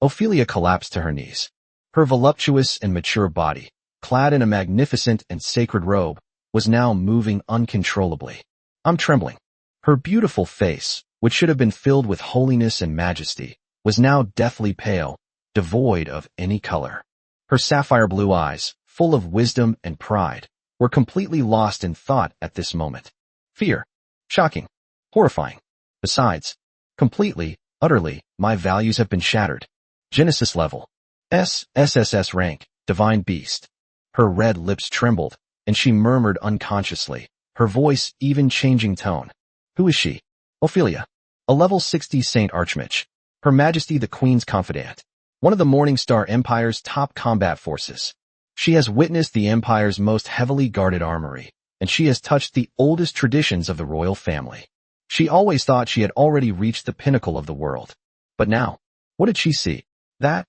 Ophelia collapsed to her knees. Her voluptuous and mature body, clad in a magnificent and sacred robe, was now moving uncontrollably. I'm trembling. Her beautiful face, which should have been filled with holiness and majesty, was now deathly pale, devoid of any color. Her sapphire blue eyes, full of wisdom and pride, were completely lost in thought at this moment. Fear. Shocking. Horrifying. Besides, completely, utterly, my values have been shattered. Genesis level. SSS rank, Divine Beast. Her red lips trembled, and she murmured unconsciously, her voice even changing tone. Who is she? Ophelia. A level 60 Saint Archmage. Her Majesty the Queen's confidant. One of the Morning Star Empire's top combat forces. She has witnessed the Empire's most heavily guarded armory, and she has touched the oldest traditions of the royal family. She always thought she had already reached the pinnacle of the world. But now, what did she see? That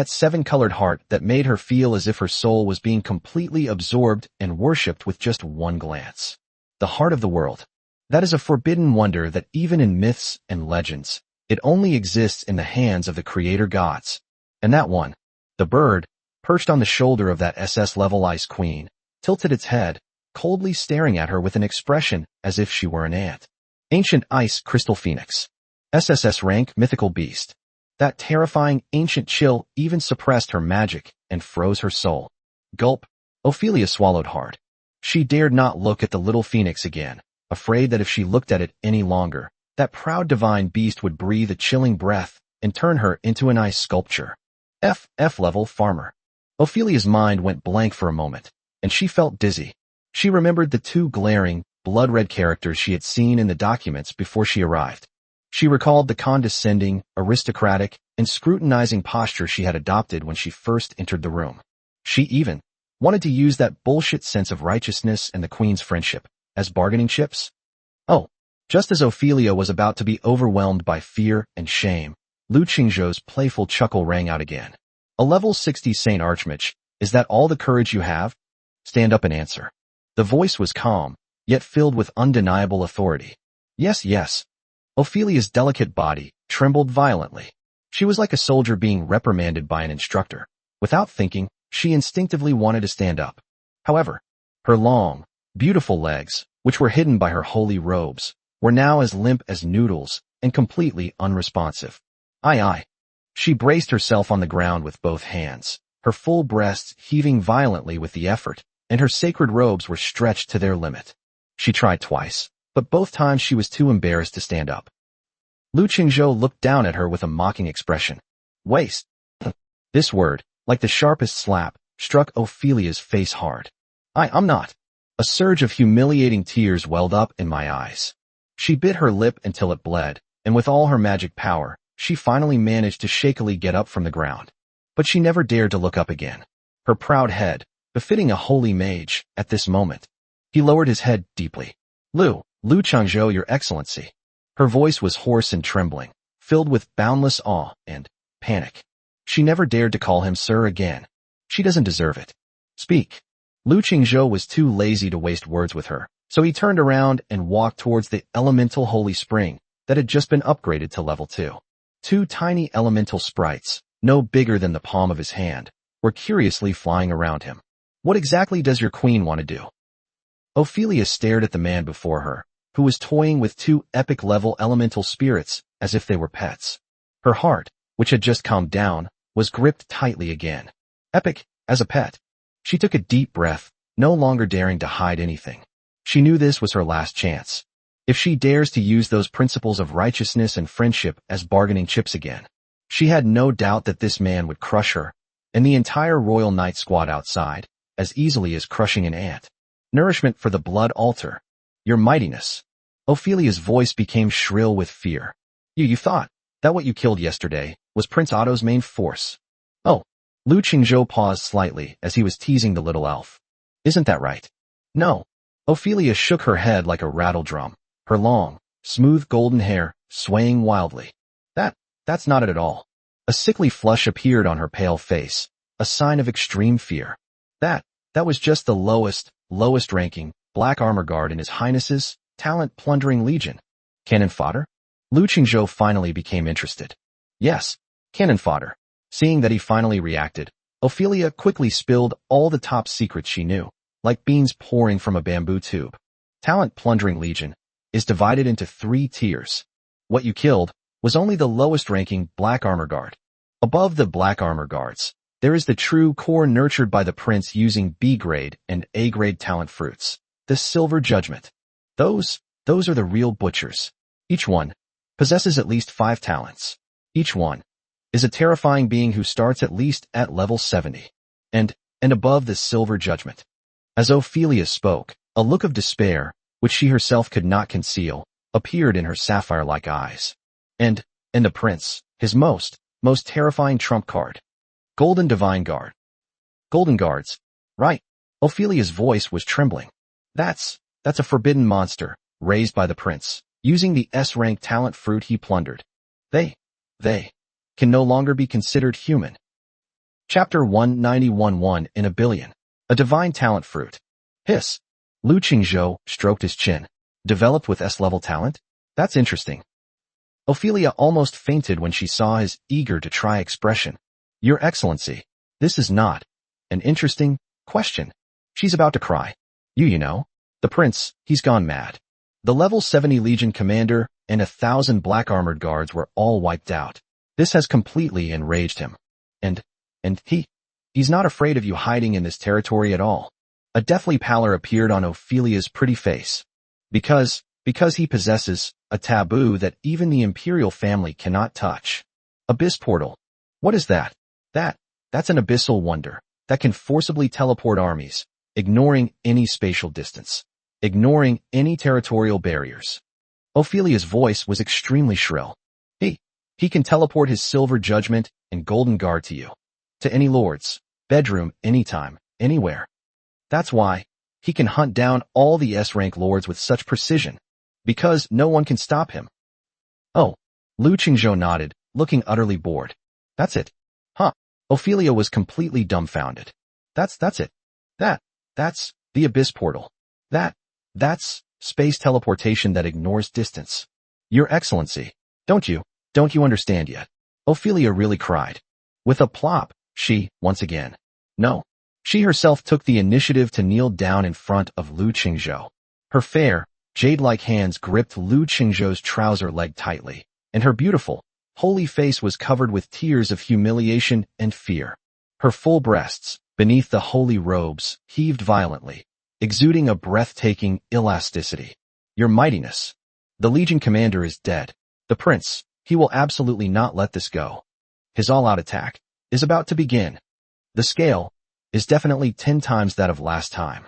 seven-colored heart that made her feel as if her soul was being completely absorbed and worshipped with just one glance. The heart of the world. That is a forbidden wonder that even in myths and legends, it only exists in the hands of the creator gods. And that one, the bird, perched on the shoulder of that SS-level ice queen, tilted its head, coldly staring at her with an expression as if she were an ant. Ancient Ice Crystal Phoenix. SSS rank Mythical Beast. That terrifying ancient chill even suppressed her magic and froze her soul. Gulp. Ophelia swallowed hard. She dared not look at the little phoenix again, afraid that if she looked at it any longer, that proud divine beast would breathe a chilling breath and turn her into an ice sculpture. F-level farmer. Ophelia's mind went blank for a moment, and she felt dizzy. She remembered the two glaring, blood-red characters she had seen in the documents before she arrived. She recalled the condescending, aristocratic, and scrutinizing posture she had adopted when she first entered the room. She even wanted to use that bullshit sense of righteousness and the queen's friendship as bargaining chips. Oh, just as Ophelia was about to be overwhelmed by fear and shame, Lu Chengzhou's playful chuckle rang out again. A level 60 Saint Archmage, is that all the courage you have? Stand up and answer. The voice was calm, yet filled with undeniable authority. Yes. Ophelia's delicate body trembled violently. She was like a soldier being reprimanded by an instructor. Without thinking, she instinctively wanted to stand up. However, her long, beautiful legs, which were hidden by her holy robes, were now as limp as noodles and completely unresponsive. Aye. She braced herself on the ground with both hands, her full breasts heaving violently with the effort, and her sacred robes were stretched to their limit. She tried twice, but both times she was too embarrassed to stand up. Lu Chengzhou looked down at her with a mocking expression. Waste. This word, like the sharpest slap, struck Ophelia's face hard. I'm not. A surge of humiliating tears welled up in my eyes. She bit her lip until it bled, and with all her magic power, she finally managed to shakily get up from the ground. But she never dared to look up again. Her proud head, befitting a holy mage, at this moment. He lowered his head deeply. Lu Chengzhou, Your Excellency. Her voice was hoarse and trembling, filled with boundless awe and panic. She never dared to call him sir again. She doesn't deserve it. Speak. Lu Chengzhou was too lazy to waste words with her, so he turned around and walked towards the elemental holy spring that had just been upgraded to level 2. Two tiny elemental sprites, no bigger than the palm of his hand, were curiously flying around him. What exactly does your queen want to do? Ophelia stared at the man before her, who was toying with two epic-level elemental spirits as if they were pets. Her heart, which had just calmed down, was gripped tightly again. Epic, as a pet. She took a deep breath, no longer daring to hide anything. She knew this was her last chance. if she dares to use those principles of righteousness and friendship as bargaining chips again. She had no doubt that this man would crush her, and the entire Royal Knight squad outside, as easily as crushing an ant. Nourishment for the blood altar. Your mightiness. Ophelia's voice became shrill with fear. You thought that what you killed yesterday was Prince Otto's main force. Oh, Lu Qingzhou paused slightly as he was teasing the little elf. Isn't that right? No. Ophelia shook her head like a rattle drum, her long, smooth golden hair swaying wildly. That's not it at all. A sickly flush appeared on her pale face, a sign of extreme fear. That was just the lowest ranking black armor guard in His Highness's talent-plundering legion. Cannon fodder? Lu Qingzhou finally became interested. Yes, cannon fodder. Seeing that he finally reacted, Ophelia quickly spilled all the top secrets she knew, like beans pouring from a bamboo tube. Talent-plundering legion is divided into 3 tiers. What you killed was only the lowest-ranking black armor guard. Above the black armor guards, there is the true core nurtured by the prince using B-grade and A-grade talent fruits. The Silver Judgment. Those are the real butchers. Each one possesses at least 5 talents. Each one is a terrifying being who starts at least at level 70. And above the Silver Judgment. As Ophelia spoke, a look of despair, which she herself could not conceal, appeared in her sapphire-like eyes. And the prince, his most terrifying trump card. Golden Divine Guard. Golden Guards. Right. Ophelia's voice was trembling. That's a forbidden monster, raised by the prince, using the S-rank talent fruit he plundered. They can no longer be considered human. Chapter 191 in a billion. A divine talent fruit. Hiss. Lu Qingzhou stroked his chin. Developed with S-level talent? That's interesting. Ophelia almost fainted when she saw his eager-to-try expression. Your Excellency, this is not an interesting question. She's about to cry. You know, the prince, he's gone mad. The level 70 Legion commander and 1,000 black armored guards were all wiped out. This has completely enraged him. And he's not afraid of you hiding in this territory at all. A deathly pallor appeared on Ophelia's pretty face. Because he possesses a taboo that even the imperial family cannot touch. Abyss portal. What is that? That's an abyssal wonder that can forcibly teleport armies, ignoring any spatial distance, ignoring any territorial barriers. Ophelia's voice was extremely shrill. He can teleport his Silver Judgment and Golden Guard to you. To any lord's bedroom anytime, anywhere. That's why he can hunt down all the S-rank lords with such precision. Because no one can stop him. Oh, Lu Qingzhou nodded, looking utterly bored. That's it. Huh. Ophelia was completely dumbfounded. That's it. That's the Abyss portal. That's space teleportation that ignores distance. Your Excellency, don't you understand yet? Ophelia really cried. With a plop, she, once again. No. She herself took the initiative to kneel down in front of Lu Qingzhou. Her fair, jade-like hands gripped Lu Qingzhou's trouser leg tightly, and her beautiful, holy face was covered with tears of humiliation and fear. Her full breasts, beneath the holy robes, heaved violently, exuding a breathtaking elasticity. Your mightiness. The Legion commander is dead. The prince, he will absolutely not let this go. His all-out attack is about to begin. The scale is definitely 10 times that of last time.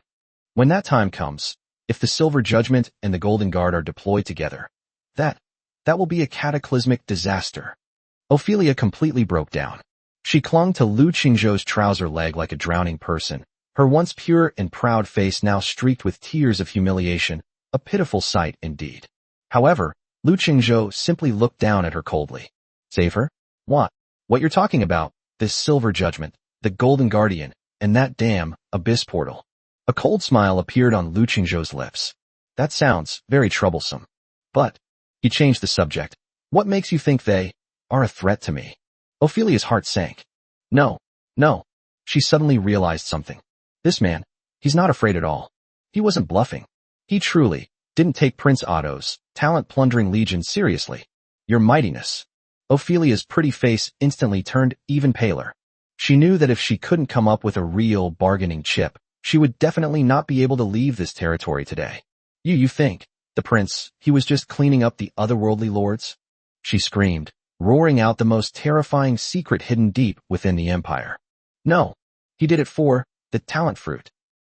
When that time comes, if the Silver Judgment and the Golden Guard are deployed together, that will be a cataclysmic disaster. Ophelia completely broke down. She clung to Lu Qingzhou's trouser leg like a drowning person, her once pure and proud face now streaked with tears of humiliation, a pitiful sight indeed. However, Lu Qingzhou simply looked down at her coldly. Save her? What you're talking about, this Silver Judgment, the Golden Guardian, and that damn Abyss portal. A cold smile appeared on Lu Qingzhou's lips. That sounds very troublesome. But, he changed the subject. What makes you think they are a threat to me? Ophelia's heart sank. No. She suddenly realized something. This man, he's not afraid at all. He wasn't bluffing. He truly didn't take Prince Otto's talent-plundering legion seriously. Your mightiness. Ophelia's pretty face instantly turned even paler. She knew that if she couldn't come up with a real bargaining chip, she would definitely not be able to leave this territory today. You think The prince, he was just cleaning up the otherworldly lords? She screamed, roaring out the most terrifying secret hidden deep within the empire. No, he did it for the talent fruit.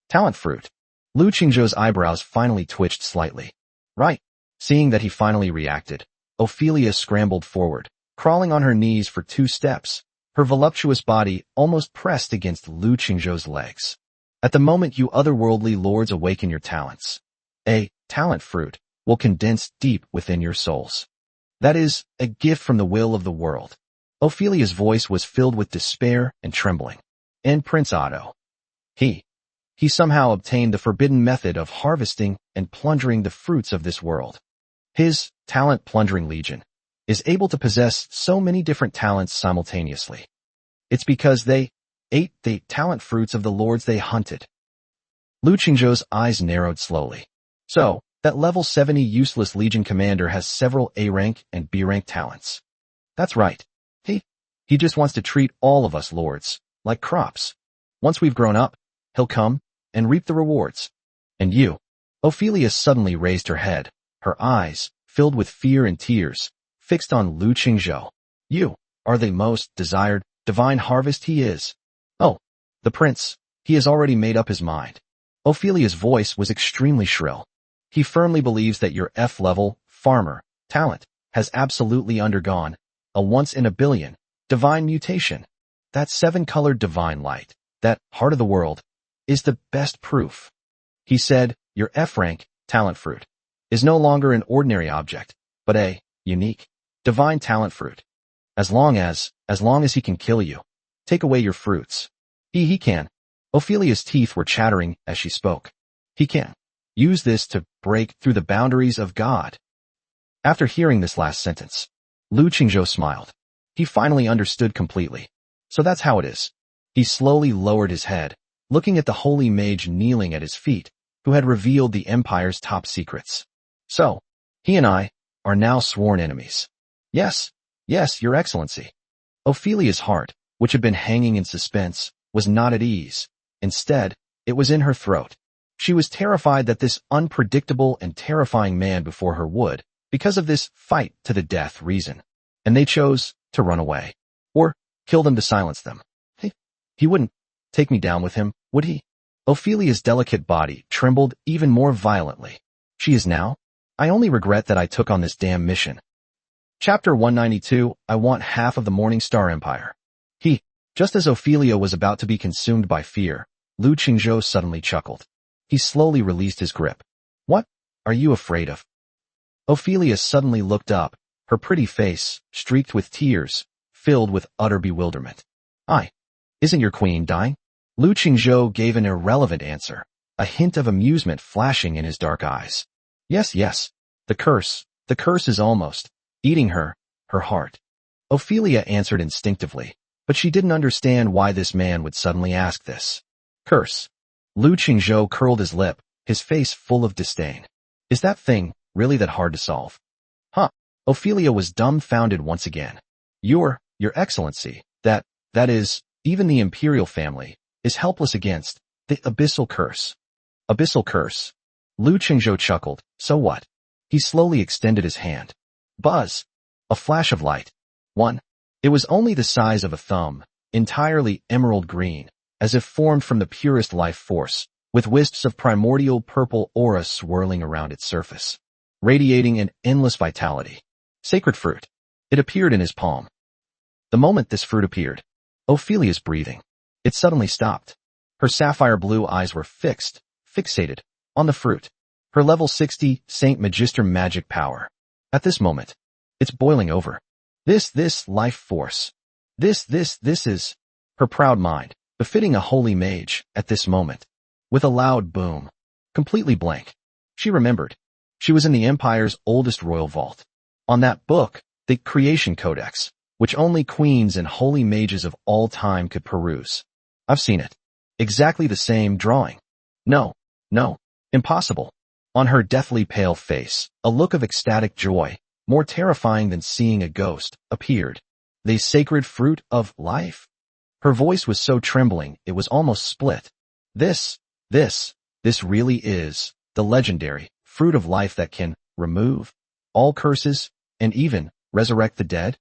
Talent fruit. Lu Qingzhou's eyebrows finally twitched slightly. Right. Seeing that he finally reacted, Ophelia scrambled forward, crawling on her knees for 2 steps, her voluptuous body almost pressed against Lu Qingzhou's legs. At the moment you otherworldly lords awaken your talents, a talent fruit will condense deep within your souls. That is a gift from the will of the world. Ophelia's voice was filled with despair and trembling. And Prince Otto. He somehow obtained the forbidden method of harvesting and plundering the fruits of this world. His talent plundering legion is able to possess so many different talents simultaneously. It's because they ate the talent fruits of the lords they hunted. Lu Qingzhou's eyes narrowed slowly. So, that level 70 useless legion commander has several A-rank and B-rank talents. That's right. He just wants to treat all of us lords like crops. Once we've grown up, he'll come and reap the rewards. And you. Ophelia suddenly raised her head, her eyes, filled with fear and tears, fixed on Lu Qingzhou. You are the most desired divine harvest he is. Oh, the prince, he has already made up his mind. Ophelia's voice was extremely shrill. He firmly believes that your F-level, farmer, talent, has absolutely undergone a once-in-a-billion divine mutation. That 7-colored divine light, that heart of the world, is the best proof. He said, your F-rank, talent fruit, is no longer an ordinary object, but a unique, divine talent fruit. As long as he can kill you, take away your fruits. He can. Ophelia's teeth were chattering as she spoke. He can use this to break through the boundaries of God. After hearing this last sentence, Lu Qingzhou smiled. He finally understood completely. So that's how it is. He slowly lowered his head, looking at the holy mage kneeling at his feet, who had revealed the empire's top secrets. So, he and I are now sworn enemies. Yes, your excellency. Ophelia's heart, which had been hanging in suspense, was not at ease. Instead, it was in her throat. She was terrified that this unpredictable and terrifying man before her would, because of this fight to the death reason, and they chose to run away, or kill them to silence them. He wouldn't take me down with him, would he? Ophelia's delicate body trembled even more violently. She is now? I only regret that I took on this damn mission. Chapter 192, I want half of the Morning Star Empire. Just as Ophelia was about to be consumed by fear, Lu Qingzhou suddenly chuckled. He slowly released his grip. What are you afraid of? Ophelia suddenly looked up, her pretty face, streaked with tears, filled with utter bewilderment. Isn't your queen dying? Lu Qingzhou gave an irrelevant answer, a hint of amusement flashing in his dark eyes. Yes. The curse is almost eating her heart. Ophelia answered instinctively, but she didn't understand why this man would suddenly ask this. Curse. Lu Qingzhou curled his lip, his face full of disdain. Is that thing really that hard to solve? Ophelia was dumbfounded once again. Your excellency, that is, even the imperial family, is helpless against the abyssal curse. Abyssal curse. Lu Qingzhou chuckled. So what? He slowly extended his hand. Buzz. A flash of light. One. It was only the size of a thumb, entirely emerald green, as if formed from the purest life force, with wisps of primordial purple aura swirling around its surface, radiating an endless vitality. Sacred fruit. It appeared in his palm. The moment this fruit appeared, Ophelia's breathing, it suddenly stopped. Her sapphire blue eyes were fixated, on the fruit. Her level 60 Saint Magister magic power. At this moment, it's boiling over. This life force. This is her proud mind, befitting a holy mage, at this moment. With a loud boom. Completely blank. She remembered. She was in the Empire's oldest royal vault. On that book, the Creation Codex, which only queens and holy mages of all time could peruse. I've seen it. Exactly the same drawing. No, impossible. On her deathly pale face, a look of ecstatic joy, more terrifying than seeing a ghost, appeared. The sacred fruit of life. Her voice was so trembling it was almost split. This really is the legendary fruit of life that can remove all curses and even resurrect the dead?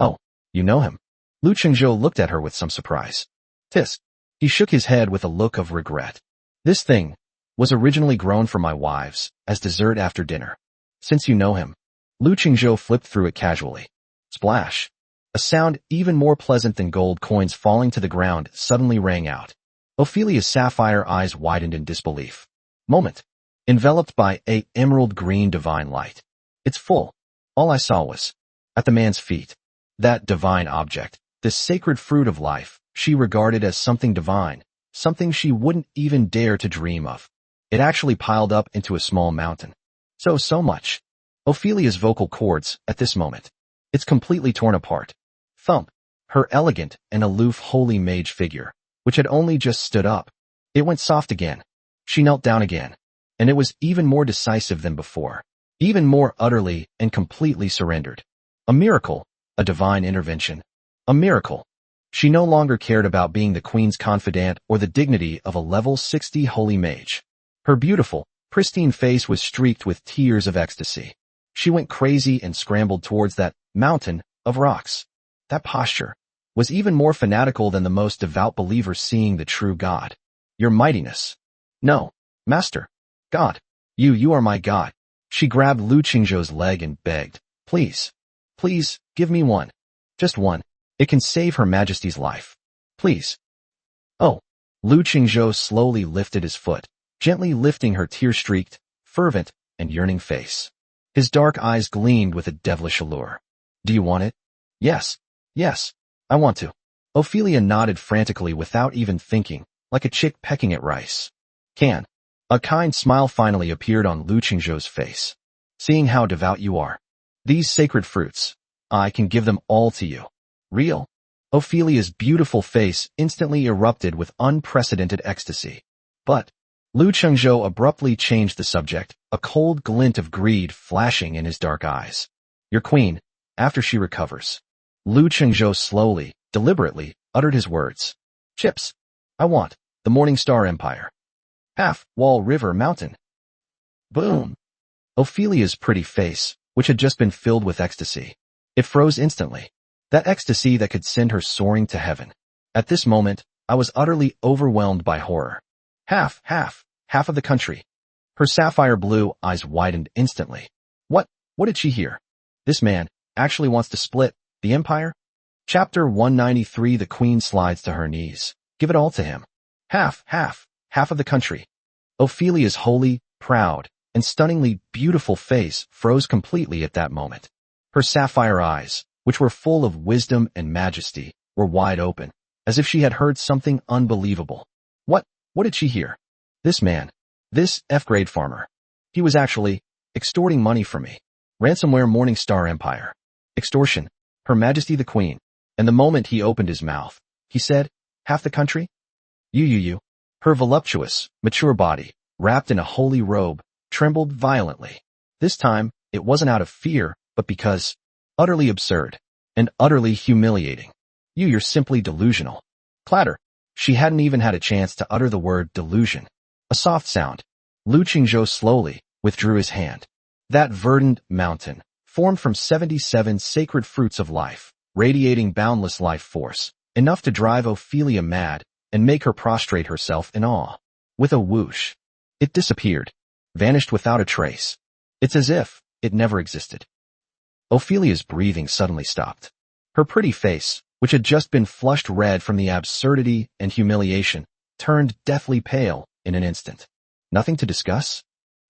Oh, you know him. Lu Chengzhou looked at her with some surprise. Tisk. He shook his head with a look of regret. This thing was originally grown for my wives as dessert after dinner. Since you know him. Lu Chengzhou flipped through it casually. Splash. A sound even more pleasant than gold coins falling to the ground suddenly rang out. Ophelia's sapphire eyes widened in disbelief. Moment. Enveloped by a emerald green divine light. It's full. All I saw was at the man's feet. That divine object, this sacred fruit of life, she regarded as something divine, something she wouldn't even dare to dream of. It actually piled up into a small mountain. So much. Ophelia's vocal cords, at this moment. It's completely torn apart. Thump. Her elegant and aloof holy mage figure, which had only just stood up. It went soft again. She knelt down again. And it was even more decisive than before. Even more utterly and completely surrendered. A miracle. A divine intervention. A miracle. She no longer cared about being the queen's confidant or the dignity of a level 60 holy mage. Her beautiful, pristine face was streaked with tears of ecstasy. She went crazy and scrambled towards that mountain of rocks. That posture was even more fanatical than the most devout believer seeing the true God. Your mightiness. No, master. God. You are my God. She grabbed Lu Qingzhou's leg and begged, please, give me one. Just one. It can save Her Majesty's life. Please. Oh. Lu Qingzhou slowly lifted his foot, gently lifting her tear-streaked, fervent, and yearning face. His dark eyes gleamed with a devilish allure. Do you want it? Yes, I want to. Ophelia nodded frantically without even thinking, like a chick pecking at rice. Can. A kind smile finally appeared on Lu Qingzhou's face. Seeing how devout you are. These sacred fruits, I can give them all to you. Real? Ophelia's beautiful face instantly erupted with unprecedented ecstasy. But Lu Chengzhou abruptly changed the subject, a cold glint of greed flashing in his dark eyes. Your queen, after she recovers. Lu Chengzhou slowly, deliberately, uttered his words. Chips. I want the Morning Star Empire. Half, Wall River Mountain. Boom. Ophelia's pretty face, which had just been filled with ecstasy. It froze instantly. That ecstasy that could send her soaring to heaven. At this moment, I was utterly overwhelmed by horror. Half of the country. Her sapphire blue eyes widened instantly. What did she hear? This man actually wants to split the empire? Chapter 193. The queen slides to her knees. Give it all to him. Half of the country. Ophelia's holy, proud, and stunningly beautiful face froze completely at that moment. Her sapphire eyes, which were full of wisdom and majesty, were wide open, as if she had heard something unbelievable. What did she hear? This man, this F-grade farmer. He was actually extorting money from me. Ransomware Morning Star Empire. Extortion. Her Majesty the Queen. And the moment he opened his mouth, he said, half the country? You. Her voluptuous, mature body, wrapped in a holy robe, trembled violently. This time, it wasn't out of fear, but because utterly absurd and utterly humiliating. You're simply delusional. Clatter. She hadn't even had a chance to utter the word delusion. A soft sound. Lu Qingzhou slowly withdrew his hand. That verdant mountain, formed from 77 sacred fruits of life, radiating boundless life force, enough to drive Ophelia mad and make her prostrate herself in awe. With a whoosh, it disappeared, vanished without a trace. It's as if it never existed. Ophelia's breathing suddenly stopped. Her pretty face, which had just been flushed red from the absurdity and humiliation, turned deathly pale in an instant. Nothing to discuss?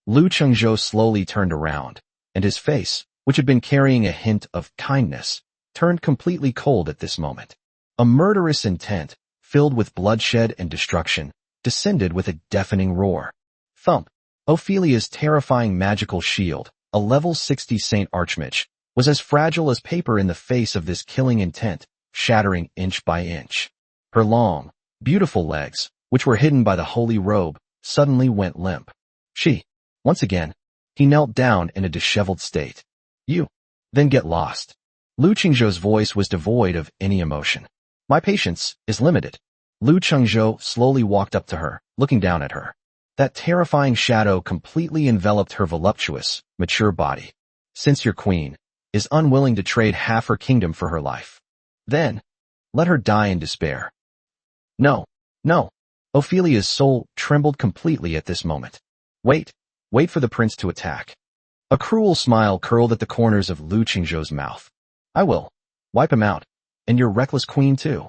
Lu Chengzhou slowly turned around, and his face, which had been carrying a hint of kindness, turned completely cold at this moment. A murderous intent, filled with bloodshed and destruction, descended with a deafening roar. Thump. Ophelia's terrifying magical shield, a level 60 Saint Archmage, was as fragile as paper in the face of this killing intent, shattering inch by inch. Her long, beautiful legs, which were hidden by the holy robe, suddenly went limp. Once again, he knelt down in a disheveled state. You, then get lost. Lu Qingzhou's voice was devoid of any emotion. My patience is limited. Lu Chengzhou slowly walked up to her, looking down at her. That terrifying shadow completely enveloped her voluptuous, mature body. Since your queen is unwilling to trade half her kingdom for her life, then let her die in despair. No, no. Ophelia's soul trembled completely at this moment. Wait for the prince to attack. A cruel smile curled at the corners of Lu Qingzhou's mouth. I will wipe him out, and your reckless queen too.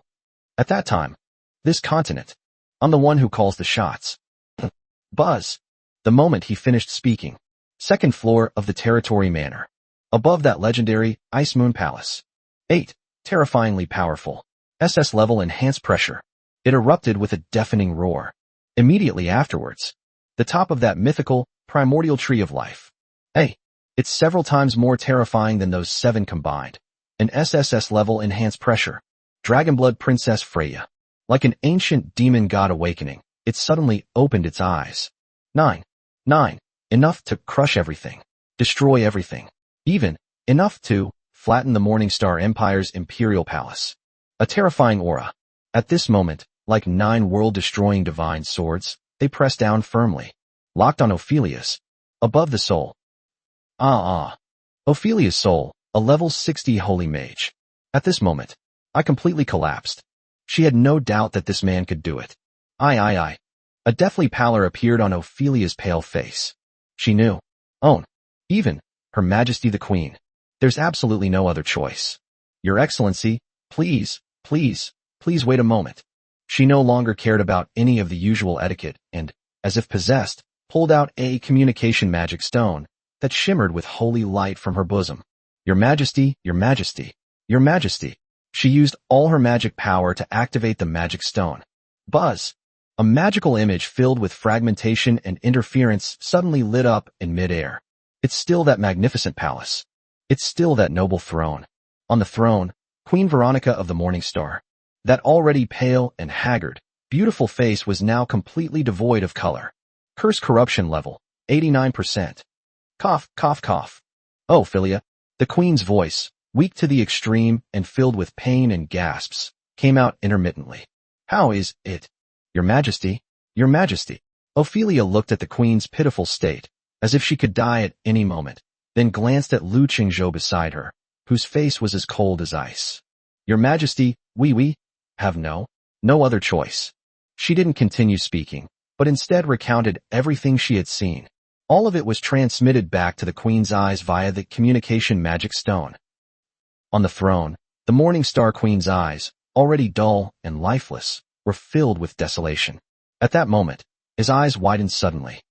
At that time, this continent, I'm the one who calls the shots. Buzz. The moment he finished speaking. Second floor of the Territory Manor. Above that legendary Ice Moon Palace. 8. Terrifyingly powerful. SS level enhanced pressure. It erupted with a deafening roar. Immediately afterwards, the top of that mythical, primordial tree of life. Hey, it's several times more terrifying than those 7 combined. An SSS level enhanced pressure. Dragonblood Princess Freya. Like an ancient demon god awakening, it suddenly opened its eyes. 9. Enough to crush everything. Destroy everything. Even enough to flatten the Morningstar Empire's imperial palace. A terrifying aura. At this moment, like 9 world-destroying divine swords, they pressed down firmly, locked on Ophelia's, above the soul. Ophelia's soul, a level 60 holy mage. At this moment, I completely collapsed. She had no doubt that this man could do it. I. A deathly pallor appeared on Ophelia's pale face. She knew. Oh, even Her Majesty the Queen. There's absolutely no other choice. Your Excellency, please wait a moment. She no longer cared about any of the usual etiquette and, as if possessed, pulled out a communication magic stone that shimmered with holy light from her bosom. Your Majesty, Your Majesty, Your Majesty. She used all her magic power to activate the magic stone. Buzz. A magical image filled with fragmentation and interference suddenly lit up in midair. It's still that magnificent palace. It's still that noble throne. On the throne, Queen Veronica of the Morningstar. That already pale and haggard, beautiful face was now completely devoid of color. Curse corruption level, 89%. Cough. Oh, Philia. The queen's voice, weak to the extreme and filled with pain and gasps, came out intermittently. How is it? Your Majesty, Your Majesty. Ophelia looked at the queen's pitiful state, as if she could die at any moment, then glanced at Lu Qingzhou beside her, whose face was as cold as ice. Your Majesty, we have no other choice. She didn't continue speaking, but instead recounted everything she had seen. All of it was transmitted back to the queen's eyes via the communication magic stone. On the throne, the Morningstar Queen's eyes, already dull and lifeless, were filled with desolation. At that moment, his eyes widened suddenly.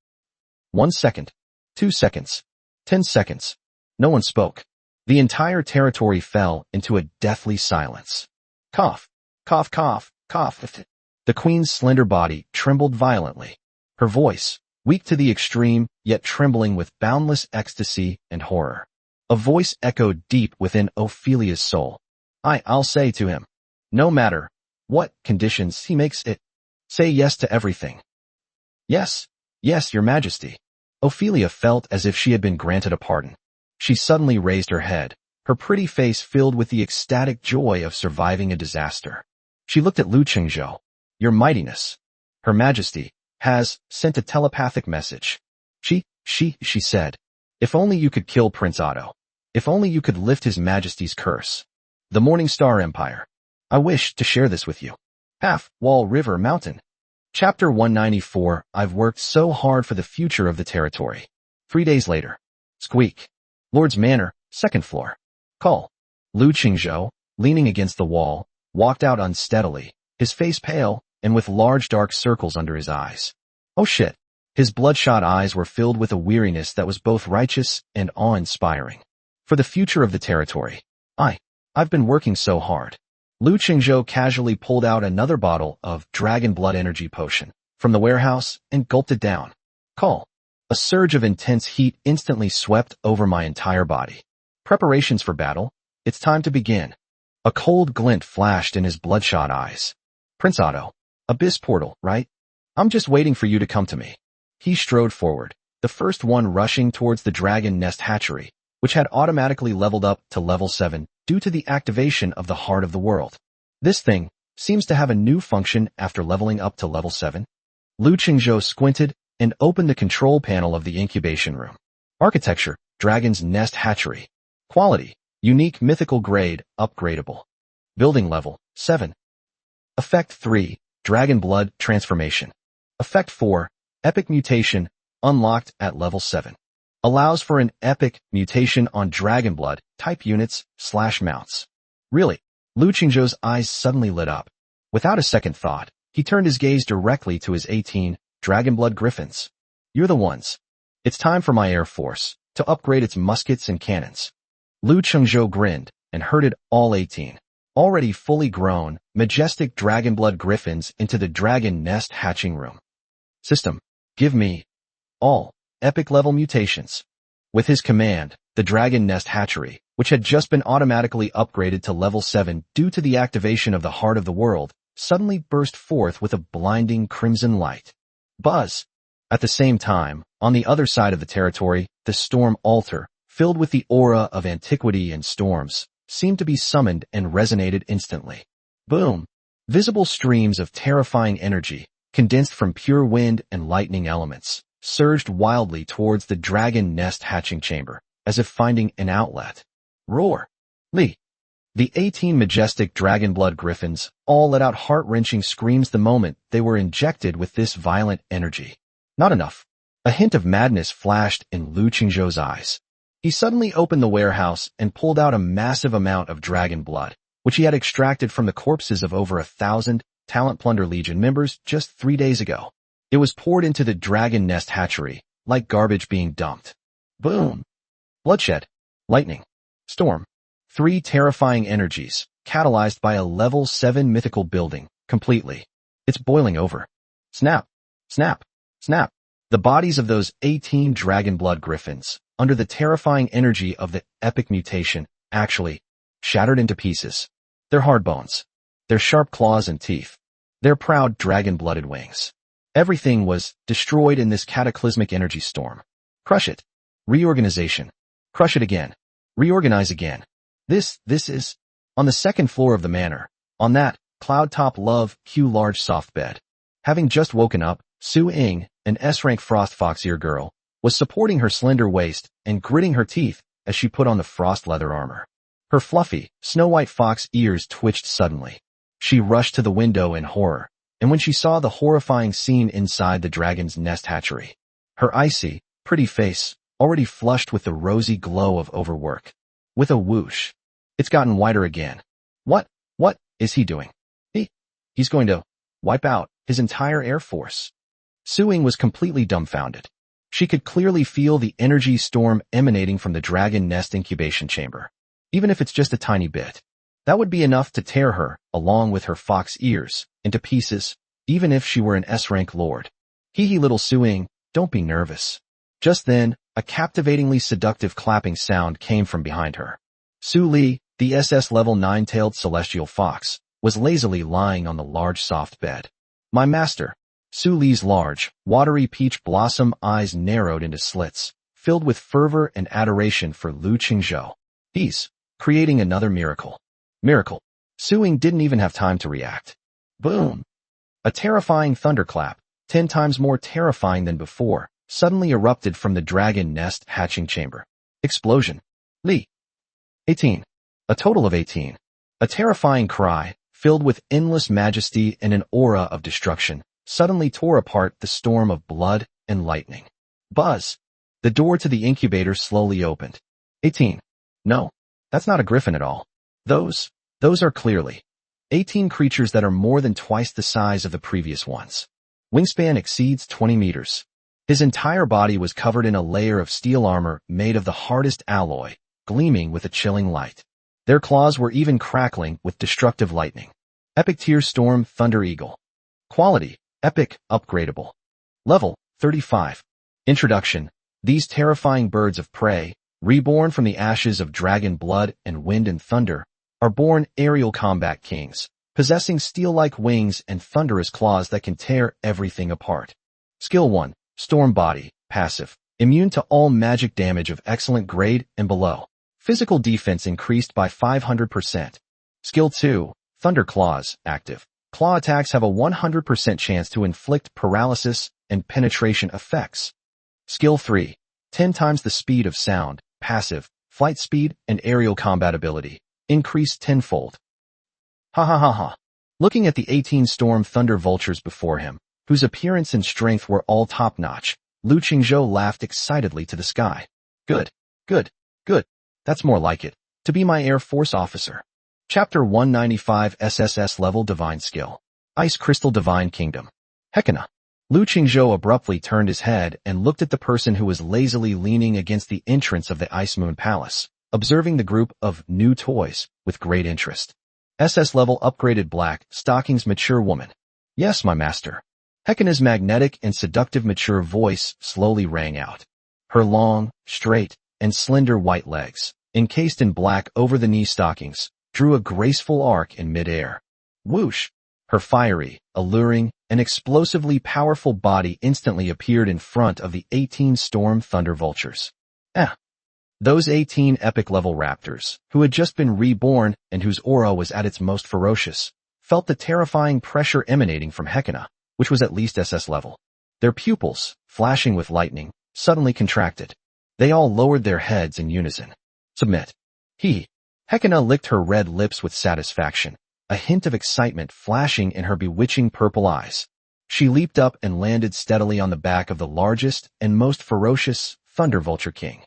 1 second, 2 seconds, 10 seconds. No one spoke. The entire territory fell into a deathly silence. Cough. The queen's slender body trembled violently. Her voice, weak to the extreme, yet trembling with boundless ecstasy and horror. A voice echoed deep within Ophelia's soul. I'll say to him, no matter what conditions he makes it, say yes to everything. Yes, Your Majesty. Ophelia felt as if she had been granted a pardon. She suddenly raised her head, her pretty face filled with the ecstatic joy of surviving a disaster. She looked at Lu Qingzhou. Your Mightiness, Her Majesty, has sent a telepathic message. She said, if only you could kill Prince Otto. If only you could lift His Majesty's curse. The Morningstar Empire. I wish to share this with you. Wall River Mountain. Chapter 194. I've worked so hard for the future of the territory. 3 days later. Squeak. Lord's Manor, 2nd floor. Call. Lu Qingzhou, leaning against the wall, walked out unsteadily, his face pale and with large dark circles under his eyes. Oh shit. His bloodshot eyes were filled with a weariness that was both righteous and awe-inspiring. For the future of the territory. I've been working so hard. Lu Qingzhou casually pulled out another bottle of dragon blood energy potion from the warehouse and gulped it down. Call. A surge of intense heat instantly swept over my entire body. Preparations for battle. It's time to begin. A cold glint flashed in his bloodshot eyes. Prince Otto. Abyss portal, right? I'm just waiting for you to come to me. He strode forward, the first one rushing towards the dragon nest hatchery, which had automatically leveled up to level 7 due to the activation of the Heart of the World. This thing seems to have a new function after leveling up to level 7. Lu Qingzhou squinted and opened the control panel of the incubation room. Architecture, Dragon's Nest Hatchery. Quality, unique mythical grade, upgradable. Building level, 7. Effect 3, Dragon Blood Transformation. Effect 4, Epic Mutation, unlocked at level 7. Allows for an epic mutation on Dragon Blood type units / mounts. Really? Lu Qingzhou's eyes suddenly lit up. Without a second thought, he turned his gaze directly to his 18 Dragon Blood Griffins. You're the ones. It's time for my Air Force to upgrade its muskets and cannons. Lu Qingzhou grinned and herded all 18, already fully grown, majestic Dragon Blood Griffins into the Dragon Nest hatching room. System, give me all epic level mutations. With his command, the Dragon Nest Hatchery, which had just been automatically upgraded to level 7 due to the activation of the Heart of the World, suddenly burst forth with a blinding crimson light. Buzz! At the same time, on the other side of the territory, the storm altar, filled with the aura of antiquity and storms, seemed to be summoned and resonated instantly. Boom! Visible streams of terrifying energy, condensed from pure wind and lightning elements, surged wildly towards the Dragon Nest hatching chamber, as if finding an outlet. Roar! Li! The 18 majestic Dragon Blood Griffins all let out heart-wrenching screams the moment they were injected with this violent energy. Not enough. A hint of madness flashed in Lu Qingzhou's eyes. He suddenly opened the warehouse and pulled out a massive amount of dragon blood, which he had extracted from the corpses of over 1,000 Talent Plunder Legion members just 3 days ago. It was poured into the Dragon Nest hatchery, like garbage being dumped. Boom! Bloodshed, lightning, storm. 3 terrifying energies, catalyzed by a level 7 mythical building, completely. It's boiling over. Snap! Snap! Snap! The bodies of those 18 Dragon Blood Griffins, under the terrifying energy of the epic mutation, actually shattered into pieces. Their hard bones, their sharp claws and teeth, their proud dragon-blooded wings. Everything was destroyed in this cataclysmic energy storm. Crush it. Reorganization. Crush it again. Reorganize again. This is on the second floor of the manor, on that cloud-top love Q large soft bed. Having just woken up, Su Ying, an S-rank Frost Fox ear girl, was supporting her slender waist and gritting her teeth as she put on the frost leather armor. Her fluffy, snow-white fox ears twitched suddenly. She rushed to the window in horror, and when she saw the horrifying scene inside the Dragon's Nest hatchery, her icy, pretty face, already flushed with the rosy glow of overwork. With a whoosh, it's gotten whiter again. What is he doing? He's going to wipe out his entire air force. Su Ying was completely dumbfounded. She could clearly feel the energy storm emanating from the Dragon Nest incubation chamber. Even if it's just a tiny bit, that would be enough to tear her, along with her fox ears, into pieces, even if she were an S-rank lord. Hee little Su Ying, don't be nervous. Just then, a captivatingly seductive clapping sound came from behind her. Su Li, the SS level 9-tailed celestial fox, was lazily lying on the large soft bed. My master. Su Li's large, watery peach blossom eyes narrowed into slits, filled with fervor and adoration for Lu Qingzhou. He's creating another miracle. Miracle. Su Ying didn't even have time to react. Boom! A terrifying thunderclap, 10 times more terrifying than before, suddenly erupted from the Dragon Nest hatching chamber. Explosion. Li. 18. A total of 18. A terrifying cry, filled with endless majesty and an aura of destruction, suddenly tore apart the storm of blood and lightning. Buzz! The door to the incubator slowly opened. 18. No, that's not a griffin at all. Those are clearly 18 creatures that are more than twice the size of the previous ones. Wingspan exceeds 20 meters. His entire body was covered in a layer of steel armor made of the hardest alloy, gleaming with a chilling light. Their claws were even crackling with destructive lightning. Epic Tier Storm Thunder Eagle. Quality, epic, upgradable. Level, 35. Introduction. These terrifying birds of prey, reborn from the ashes of dragon blood and wind and thunder, are born aerial combat kings, possessing steel-like wings and thunderous claws that can tear everything apart. Skill 1. Storm Body, passive, immune to all magic damage of excellent grade and below. Physical defense increased by 500%. Skill 2. Thunder Claws, active. Claw attacks have a 100% chance to inflict paralysis, and penetration effects. Skill 3. 10 times the speed of sound, passive, flight speed, and aerial combat ability. Increased tenfold. Ha ha ha ha. Looking at the 18 storm thunder vultures before him, whose appearance and strength were all top-notch, Lu Qingzhou laughed excitedly to the sky. Good, good, good. That's more like it. To be my Air Force officer. Chapter 195 SSS Level Divine Skill. Ice Crystal Divine Kingdom. Hekina. Lu Qingzhou abruptly turned his head and looked at the person who was lazily leaning against the entrance of the Ice Moon Palace, observing the group of new toys with great interest. SS level upgraded black, stockings mature woman. Yes, my master. Hekina's magnetic and seductive mature voice slowly rang out. Her long, straight, and slender white legs, encased in black over-the-knee stockings, drew a graceful arc in mid-air. Whoosh! Her fiery, alluring, and explosively powerful body instantly appeared in front of the 18 storm thunder vultures. Those 18 epic-level raptors, who had just been reborn and whose aura was at its most ferocious, felt the terrifying pressure emanating from Hekina, which was at least SS level. Their pupils, flashing with lightning, suddenly contracted. They all lowered their heads in unison. Submit. Hekina licked her red lips with satisfaction, a hint of excitement flashing in her bewitching purple eyes. She leaped up and landed steadily on the back of the largest and most ferocious Thunder Vulture King.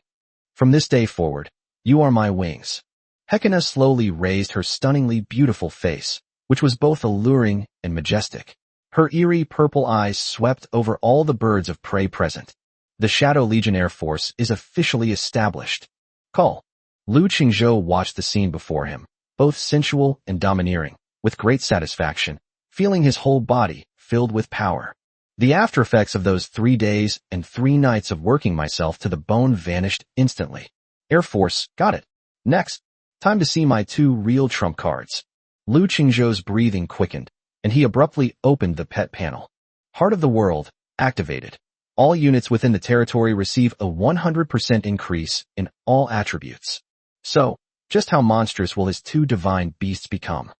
From this day forward, you are my wings. Hekina slowly raised her stunningly beautiful face, which was both alluring and majestic. Her eerie purple eyes swept over all the birds of prey present. The Shadow Legion Air Force is officially established. Call. Lu Qingzhou watched the scene before him, both sensual and domineering, with great satisfaction, feeling his whole body filled with power. The after effects of those 3 days and 3 nights of working myself to the bone vanished instantly. Air Force, got it. Next, time to see my 2 real trump cards. Lu Qingzhou's breathing quickened, and he abruptly opened the pet panel. Heart of the World, activated. All units within the territory receive a 100% increase in all attributes. So, just how monstrous will his 2 divine beasts become?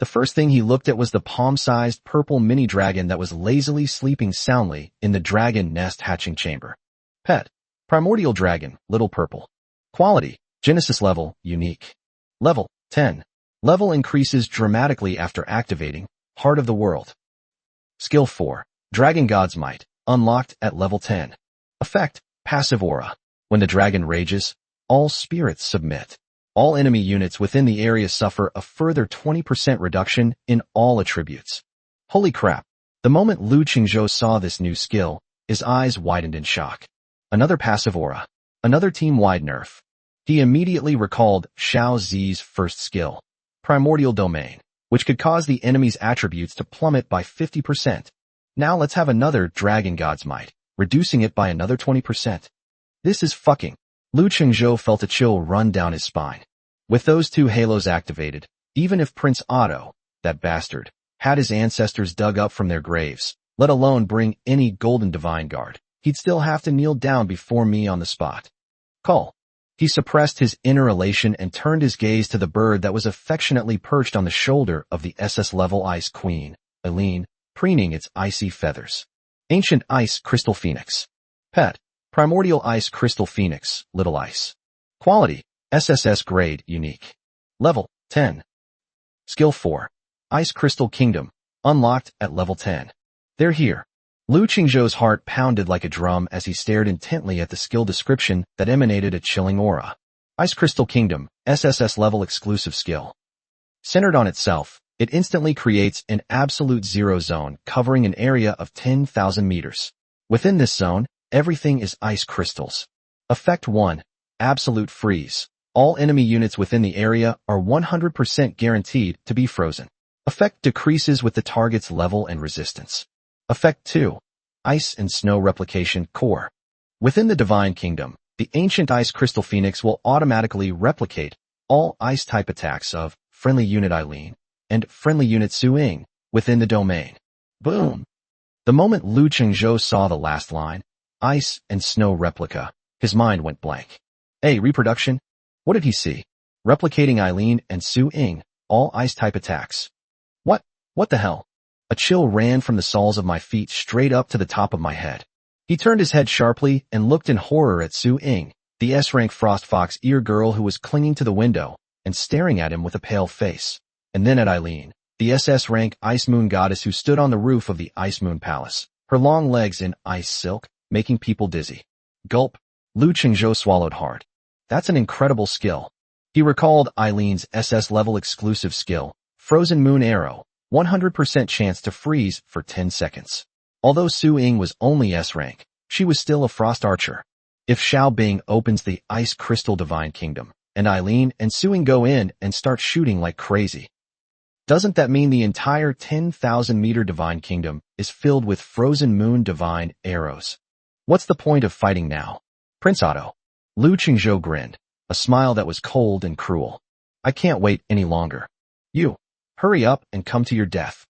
The first thing he looked at was the palm-sized purple mini-dragon that was lazily sleeping soundly in the dragon nest hatching chamber. Pet. Primordial Dragon, Little Purple. Quality. Genesis level, unique. Level, 10. Level increases dramatically after activating Heart of the World. Skill 4. Dragon God's Might, unlocked at level 10. Effect. Passive Aura. When the dragon rages, all spirits submit. All enemy units within the area suffer a further 20% reduction in all attributes. Holy crap. The moment Lu Qingzhou saw this new skill, his eyes widened in shock. Another passive aura. Another team-wide nerf. He immediately recalled Xiao Zi's first skill, Primordial Domain, which could cause the enemy's attributes to plummet by 50%. Now let's have another Dragon God's Might, reducing it by another 20%. This is fucking. Lu Qingzhou felt a chill run down his spine. With those 2 halos activated, even if Prince Otto, that bastard, had his ancestors dug up from their graves, let alone bring any golden divine guard, he'd still have to kneel down before me on the spot. Call. He suppressed his inner elation and turned his gaze to the bird that was affectionately perched on the shoulder of the SS-level Ice Queen, Eileen, preening its icy feathers. Ancient Ice Crystal Phoenix. Pet. Primordial Ice Crystal Phoenix, Little Ice. Quality. SSS grade, unique. Level, 10. Skill 4. Ice Crystal Kingdom, unlocked at level 10. They're here. Lu Qingzhou's heart pounded like a drum as he stared intently at the skill description that emanated a chilling aura. Ice Crystal Kingdom, SSS level exclusive skill. Centered on itself, it instantly creates an absolute zero zone covering an area of 10,000 meters. Within this zone, everything is ice crystals. Effect 1. Absolute freeze. All enemy units within the area are 100% guaranteed to be frozen. Effect decreases with the target's level and resistance. Effect 2. Ice and Snow Replication Core. Within the Divine Kingdom, the Ancient Ice Crystal Phoenix will automatically replicate all ice-type attacks of Friendly Unit Eileen and Friendly Unit Su-Ying within the domain. Boom! The moment Lu Qingzhou saw the last line, Ice and Snow Replica, his mind went blank. Reproduction? What did he see? Replicating Eileen and Su-Ying, all ice-type attacks. What the hell? A chill ran from the soles of my feet straight up to the top of my head. He turned his head sharply and looked in horror at Su Ying, the S-rank Frost Fox ear girl who was clinging to the window and staring at him with a pale face. And then at Eileen, the SS-rank Ice Moon goddess who stood on the roof of the Ice Moon Palace, her long legs in ice silk, making people dizzy. Gulp. Lu Qingzhou swallowed hard. That's an incredible skill. He recalled Eileen's SS-level exclusive skill, Frozen Moon Arrow, 100% chance to freeze for 10 seconds. Although Su Ying was only S-rank, she was still a frost archer. If Xiao Bing opens the Ice Crystal Divine Kingdom, and Eileen and Su Ying go in and start shooting like crazy, doesn't that mean the entire 10,000-meter Divine Kingdom is filled with Frozen Moon Divine Arrows? What's the point of fighting now? Prince Otto. Lu Qingzhou grinned, a smile that was cold and cruel. I can't wait any longer. You, hurry up and come to your death.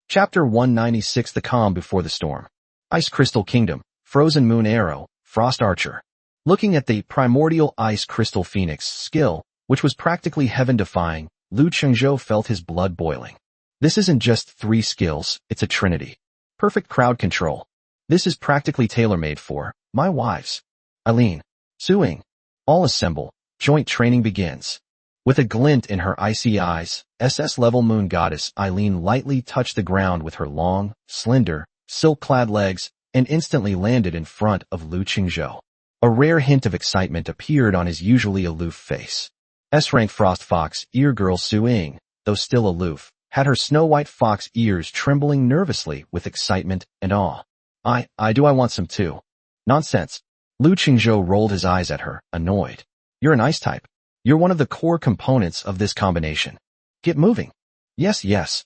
Chapter 196 The Calm Before the Storm. Ice Crystal Kingdom, Frozen Moon Arrow, Frost Archer. Looking at the primordial Ice Crystal Phoenix skill, which was practically heaven-defying, Lu Qingzhou felt his blood boiling. This isn't just 3 skills, it's a trinity. Perfect crowd control. This is practically tailor-made for my wives. Eileen, Su Ying. All assemble. Joint training begins. With a glint in her icy eyes, SS-level moon goddess Eileen lightly touched the ground with her long, slender, silk-clad legs and instantly landed in front of Lu Qingzhou. A rare hint of excitement appeared on his usually aloof face. S-rank Frost Fox ear girl Su Ying, though still aloof, had her snow-white fox ears trembling nervously with excitement and awe. I want some too. Nonsense. Lu Qingzhou rolled his eyes at her, annoyed. You're an ice type. You're one of the core components of this combination. Get moving. Yes, yes.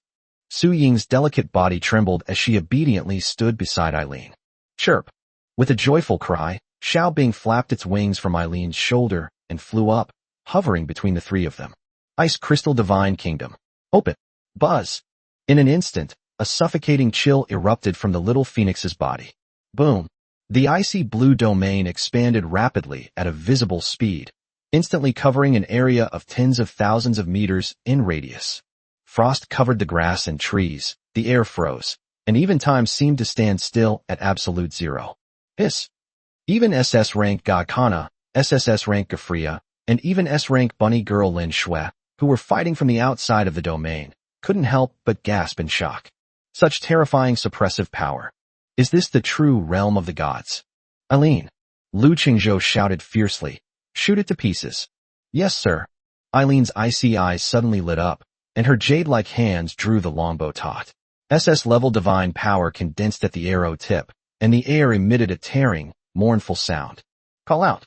Su Ying's delicate body trembled as she obediently stood beside Eileen. Chirp. With a joyful cry, Xiao Bing flapped its wings from Eileen's shoulder and flew up, hovering between the 3 of them. Ice Crystal Divine Kingdom. Open. Buzz. In an instant, a suffocating chill erupted from the little phoenix's body. Boom. The icy blue domain expanded rapidly at a visible speed, instantly covering an area of tens of thousands of meters in radius. Frost covered the grass and trees, the air froze, and even time seemed to stand still at absolute zero. Hiss. Even SS-rank God Kana, SSS-rank Gafria, and even S-rank bunny girl Lin Shui, who were fighting from the outside of the domain, couldn't help but gasp in shock. Such terrifying suppressive power. Is this the true realm of the gods? Eileen. Lu Qingzhou shouted fiercely. Shoot it to pieces. Yes, sir. Eileen's icy eyes suddenly lit up, and her jade-like hands drew the longbow taut. SS-level divine power condensed at the arrow tip, and the air emitted a tearing, mournful sound. Call out.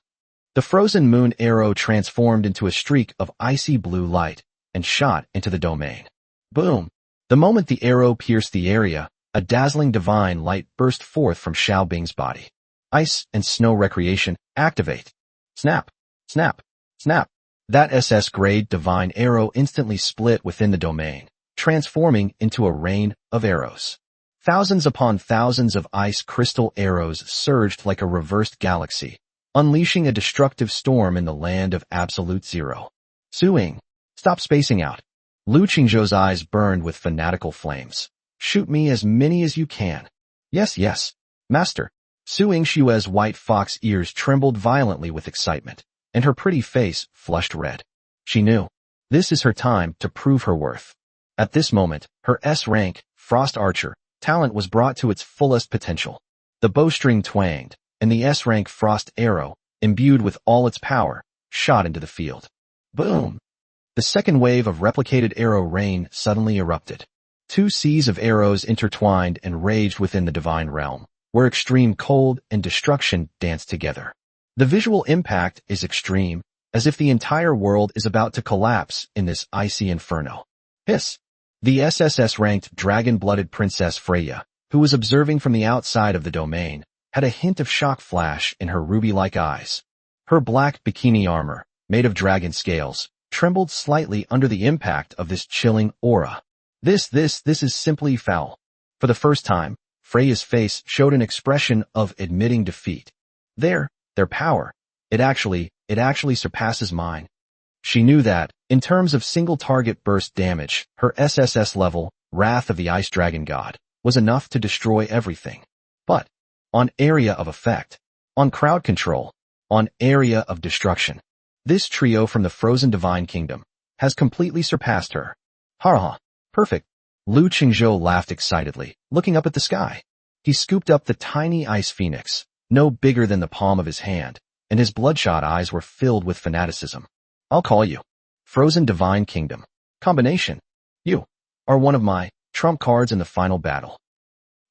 The frozen moon arrow transformed into a streak of icy blue light and shot into the domain. Boom! The moment the arrow pierced the area, a dazzling divine light burst forth from Xiao Bing's body. Ice and snow recreation, activate. Snap! Snap! Snap! That SS-grade divine arrow instantly split within the domain, transforming into a rain of arrows. Thousands upon thousands of ice crystal arrows surged like a reversed galaxy, unleashing a destructive storm in the land of absolute zero. Su Ying, stop spacing out. Lu Qingzhou's eyes burned with fanatical flames. Shoot me as many as you can. Yes, yes, master. Su Ying Xue's white fox ears trembled violently with excitement, and her pretty face flushed red. She knew. This is her time to prove her worth. At this moment, her S-rank, Frost Archer, talent was brought to its fullest potential. The bowstring twanged, and the S-rank Frost Arrow, imbued with all its power, shot into the field. Boom! The second wave of replicated arrow rain suddenly erupted. 2 seas of arrows intertwined and raged within the divine realm, where extreme cold and destruction danced together. The visual impact is extreme, as if the entire world is about to collapse in this icy inferno. Hiss! The SSS-ranked dragon-blooded Princess Freya, who was observing from the outside of the domain, had a hint of shock flash in her ruby-like eyes. Her black bikini armor, made of dragon scales, trembled slightly under the impact of this chilling aura. This is simply foul. For the first time, Freya's face showed an expression of admitting defeat. Their power, it actually surpasses mine. She knew that, in terms of single target burst damage, her SSS level, wrath of the ice dragon god, was enough to destroy everything. But on area of effect, on crowd control, on area of destruction, this trio from the frozen divine kingdom has completely surpassed her. Ha! Perfect. Lu Qingzhou laughed excitedly, looking up at the sky. He scooped up the tiny ice phoenix, no bigger than the palm of his hand, and his bloodshot eyes were filled with fanaticism. I'll call you Frozen Divine Kingdom. Combination. You are one of my trump cards in the final battle.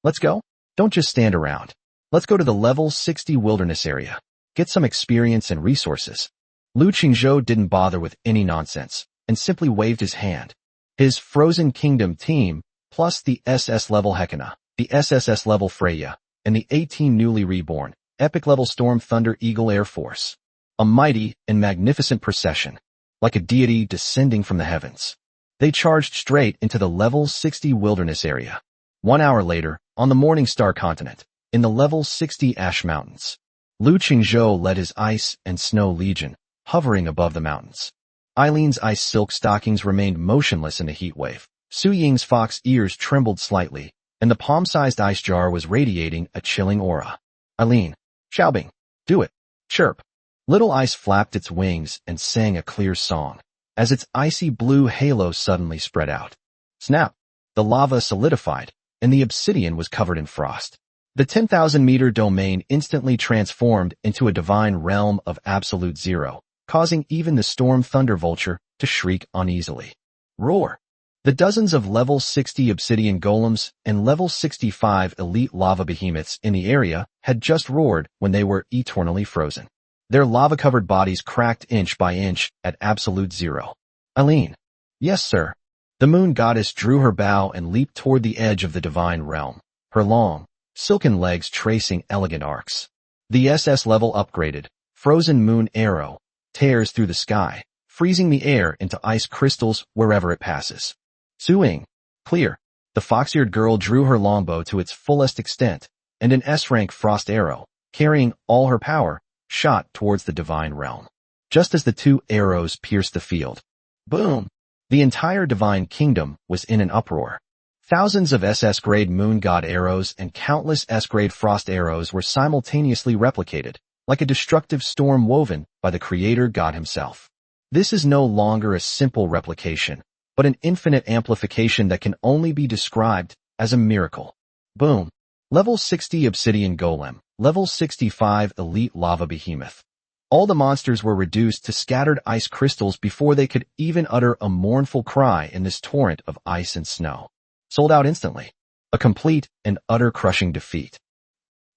Let's go. Don't just stand around. Let's go to the level 60 wilderness area. Get some experience and resources. Lu Qingzhou didn't bother with any nonsense, and simply waved his hand. His Frozen Kingdom team, plus the SS level Hekina, the SSS level Freya, and the 18 newly reborn, epic level Storm Thunder Eagle Air Force. A mighty and magnificent procession, like a deity descending from the heavens. They charged straight into the level 60 wilderness area. 1 hour later, on the Morning Star continent, in the level 60 Ash Mountains, Lu Qingzhou led his ice and snow legion, hovering above the mountains. Eileen's ice silk stockings remained motionless in the heat wave. Su Ying's fox ears trembled slightly, and the palm-sized ice jar was radiating a chilling aura. Eileen, Xiaobing, do it. Chirp. Little ice flapped its wings and sang a clear song, as its icy blue halo suddenly spread out. Snap! The lava solidified, and the obsidian was covered in frost. The 10,000-meter domain instantly transformed into a divine realm of absolute zero, causing even the Storm Thunder Vulture to shriek uneasily. Roar! The dozens of level 60 obsidian golems and level 65 elite lava behemoths in the area had just roared when they were eternally frozen. Their lava-covered bodies cracked inch by inch at absolute zero. Eileen. Yes, sir. The moon goddess drew her bow and leaped toward the edge of the divine realm, her long, silken legs tracing elegant arcs. The SS level upgraded, Frozen Moon Arrow, tears through the sky, freezing the air into ice crystals wherever it passes. Suing. Clear. The fox-eared girl drew her longbow to its fullest extent, and an S-rank frost arrow, carrying all her power, shot towards the divine realm. Just as the two arrows pierced the field. Boom! The entire divine kingdom was in an uproar. Thousands of SS-grade moon god arrows and countless S-grade frost arrows were simultaneously replicated, like a destructive storm woven by the creator god himself. This is no longer a simple replication, but an infinite amplification that can only be described as a miracle. Boom! Level 60 Obsidian Golem, Level 65 Elite Lava Behemoth. All the monsters were reduced to scattered ice crystals before they could even utter a mournful cry in this torrent of ice and snow. Sold out instantly. A complete and utter crushing defeat.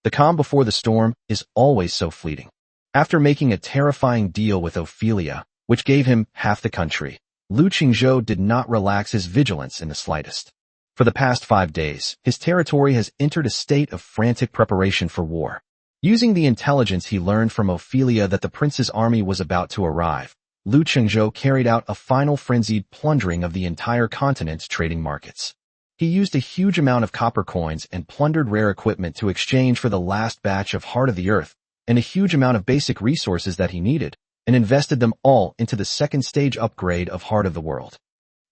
The calm before the storm is always so fleeting. After making a terrifying deal with Ophelia, which gave him half the country, Lu Qingzhou did not relax his vigilance in the slightest. For the past 5 days, his territory has entered a state of frantic preparation for war. Using the intelligence he learned from Ophelia that the prince's army was about to arrive, Lu Qingzhou carried out a final frenzied plundering of the entire continent's trading markets. He used a huge amount of copper coins and plundered rare equipment to exchange for the last batch of Heart of the Earth, and a huge amount of basic resources that he needed, and invested them all into the second stage upgrade of Heart of the World.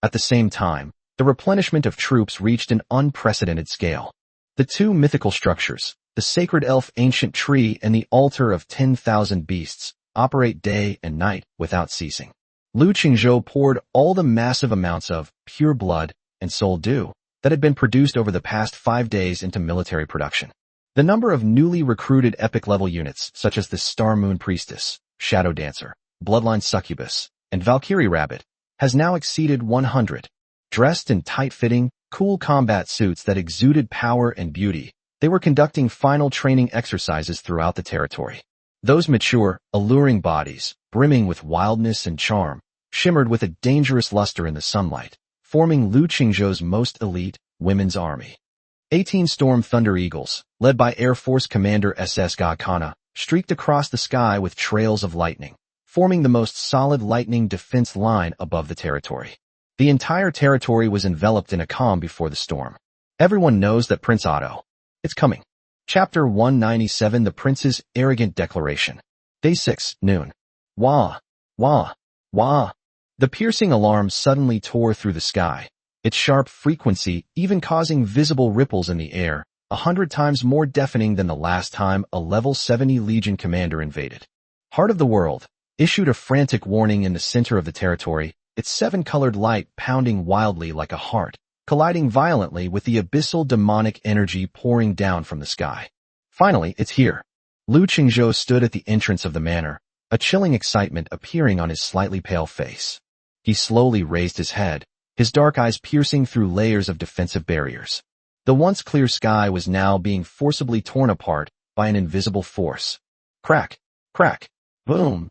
At the same time, the replenishment of troops reached an unprecedented scale. The two mythical structures, the sacred elf ancient tree and the altar of 10,000 beasts, operate day and night without ceasing. Lu Qingzhou poured all the massive amounts of pure blood and soul dew that had been produced over the past 5 days into military production. The number of newly recruited epic-level units, such as the Star Moon Priestess, Shadow Dancer, Bloodline Succubus, and Valkyrie Rabbit, has now exceeded 100. Dressed in tight-fitting, cool combat suits that exuded power and beauty, they were conducting final training exercises throughout the territory. Those mature, alluring bodies, brimming with wildness and charm, shimmered with a dangerous luster in the sunlight, forming Lu Qingzhou's most elite women's army. 18 Storm Thunder Eagles, led by Air Force Commander SS Ga Kana, streaked across the sky with trails of lightning, forming the most solid lightning defense line above the territory. The entire territory was enveloped in a calm before the storm. Everyone knows that Prince Otto. It's coming. Chapter 197 The Prince's Arrogant Declaration. Day 6, noon. Wah! Wah! Wah! The piercing alarm suddenly tore through the sky, its sharp frequency even causing visible ripples in the air, 100 times more deafening than the last time a level 70 Legion commander invaded. Heart of the World issued a frantic warning in the center of the territory, its seven-colored light pounding wildly like a heart, colliding violently with the abyssal demonic energy pouring down from the sky. Finally, it's here. Lu Qingzhou stood at the entrance of the manor, a chilling excitement appearing on his slightly pale face. He slowly raised his head, his dark eyes piercing through layers of defensive barriers. The once clear sky was now being forcibly torn apart by an invisible force. Crack, crack, boom.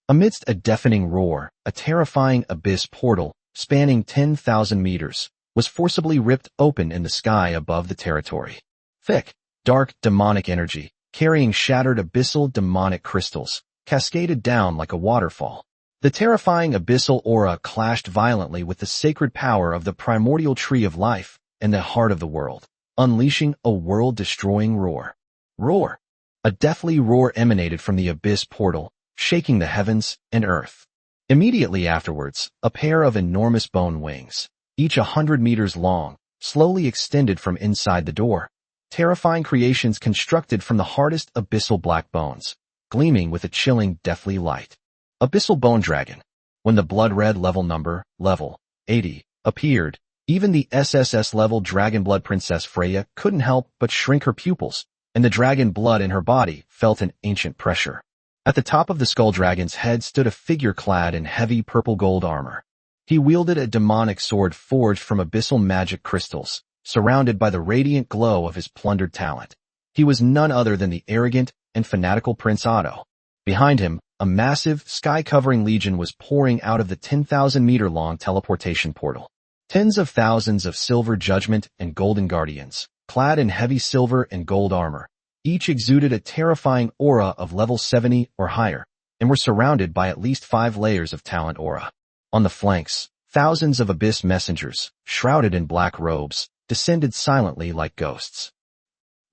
Amidst a deafening roar, a terrifying abyss portal, spanning 10,000 meters, was forcibly ripped open in the sky above the territory. Thick, dark, demonic energy, carrying shattered abyssal demonic crystals, cascaded down like a waterfall. The terrifying abyssal aura clashed violently with the sacred power of the primordial tree of life and the heart of the world, unleashing a world-destroying roar. Roar! A deathly roar emanated from the abyss portal, shaking the heavens and earth. Immediately afterwards, a pair of enormous bone wings, each 100 meters long, slowly extended from inside the door. Terrifying creations constructed from the hardest abyssal black bones, gleaming with a chilling, deathly light. Abyssal Bone Dragon. When the blood-red level 80, appeared, even the SSS-level Dragonblood Princess Freya couldn't help but shrink her pupils, and the dragon blood in her body felt an ancient pressure. At the top of the skull dragon's head stood a figure clad in heavy purple gold armor. He wielded a demonic sword forged from abyssal magic crystals, surrounded by the radiant glow of his plundered talent. He was none other than the arrogant and fanatical Prince Otto. Behind him, a massive, sky-covering legion was pouring out of the 10,000-meter-long teleportation portal. Tens of thousands of silver judgment and golden guardians, clad in heavy silver and gold armor, each exuded a terrifying aura of level 70 or higher, and were surrounded by at least 5 layers of talent aura. On the flanks, thousands of abyss messengers, shrouded in black robes, descended silently like ghosts.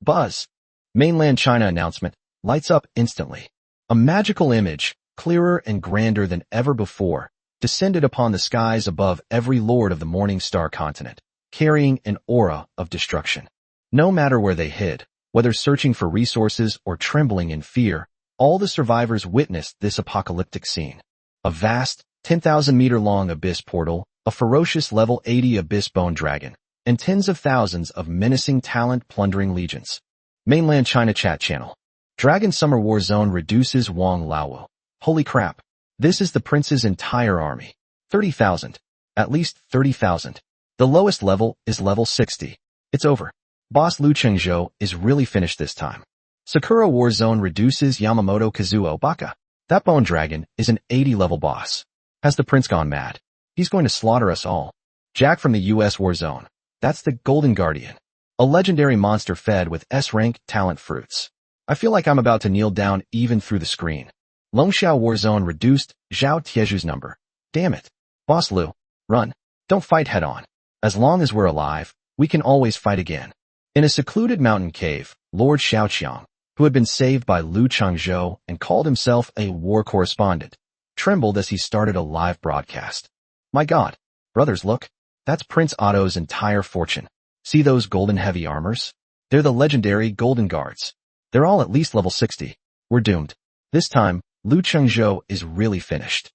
Buzz! Mainland China announcement lights up instantly. A magical image, clearer and grander than ever before, descended upon the skies above every lord of the Morning Star continent, carrying an aura of destruction. No matter where they hid, whether searching for resources or trembling in fear, all the survivors witnessed this apocalyptic scene. A vast, 10,000-meter-long abyss portal, a ferocious level 80 abyss bone dragon, and tens of thousands of menacing talent-plundering legions. Mainland China chat channel. Dragon Summer War Zone reduces Wang Laowu. Holy crap. This is the prince's entire army. 30,000. At least 30,000. The lowest level is level 60. It's over. Boss Lu Qingzhou is really finished this time. Sakura War Zone reduces Yamamoto Kazuo Baka. That bone dragon is an 80-level boss. Has the prince gone mad? He's going to slaughter us all. Jack from the US War Zone. That's the Golden Guardian. A legendary monster fed with S-rank talent fruits. I feel like I'm about to kneel down even through the screen. Longxiao War Zone reduced Zhao Tieju's number. Damn it. Boss Lu, run. Don't fight head on. As long as we're alive, we can always fight again. In a secluded mountain cave, Lord Xiaoqiang, who had been saved by Lu Qingzhou and called himself a war correspondent, trembled as he started a live broadcast. My God, brothers, look. That's Prince Otto's entire fortune. See those golden heavy armors? They're the legendary Golden Guards. They're all at least level 60. We're doomed. This time, Lu Qingzhou is really finished.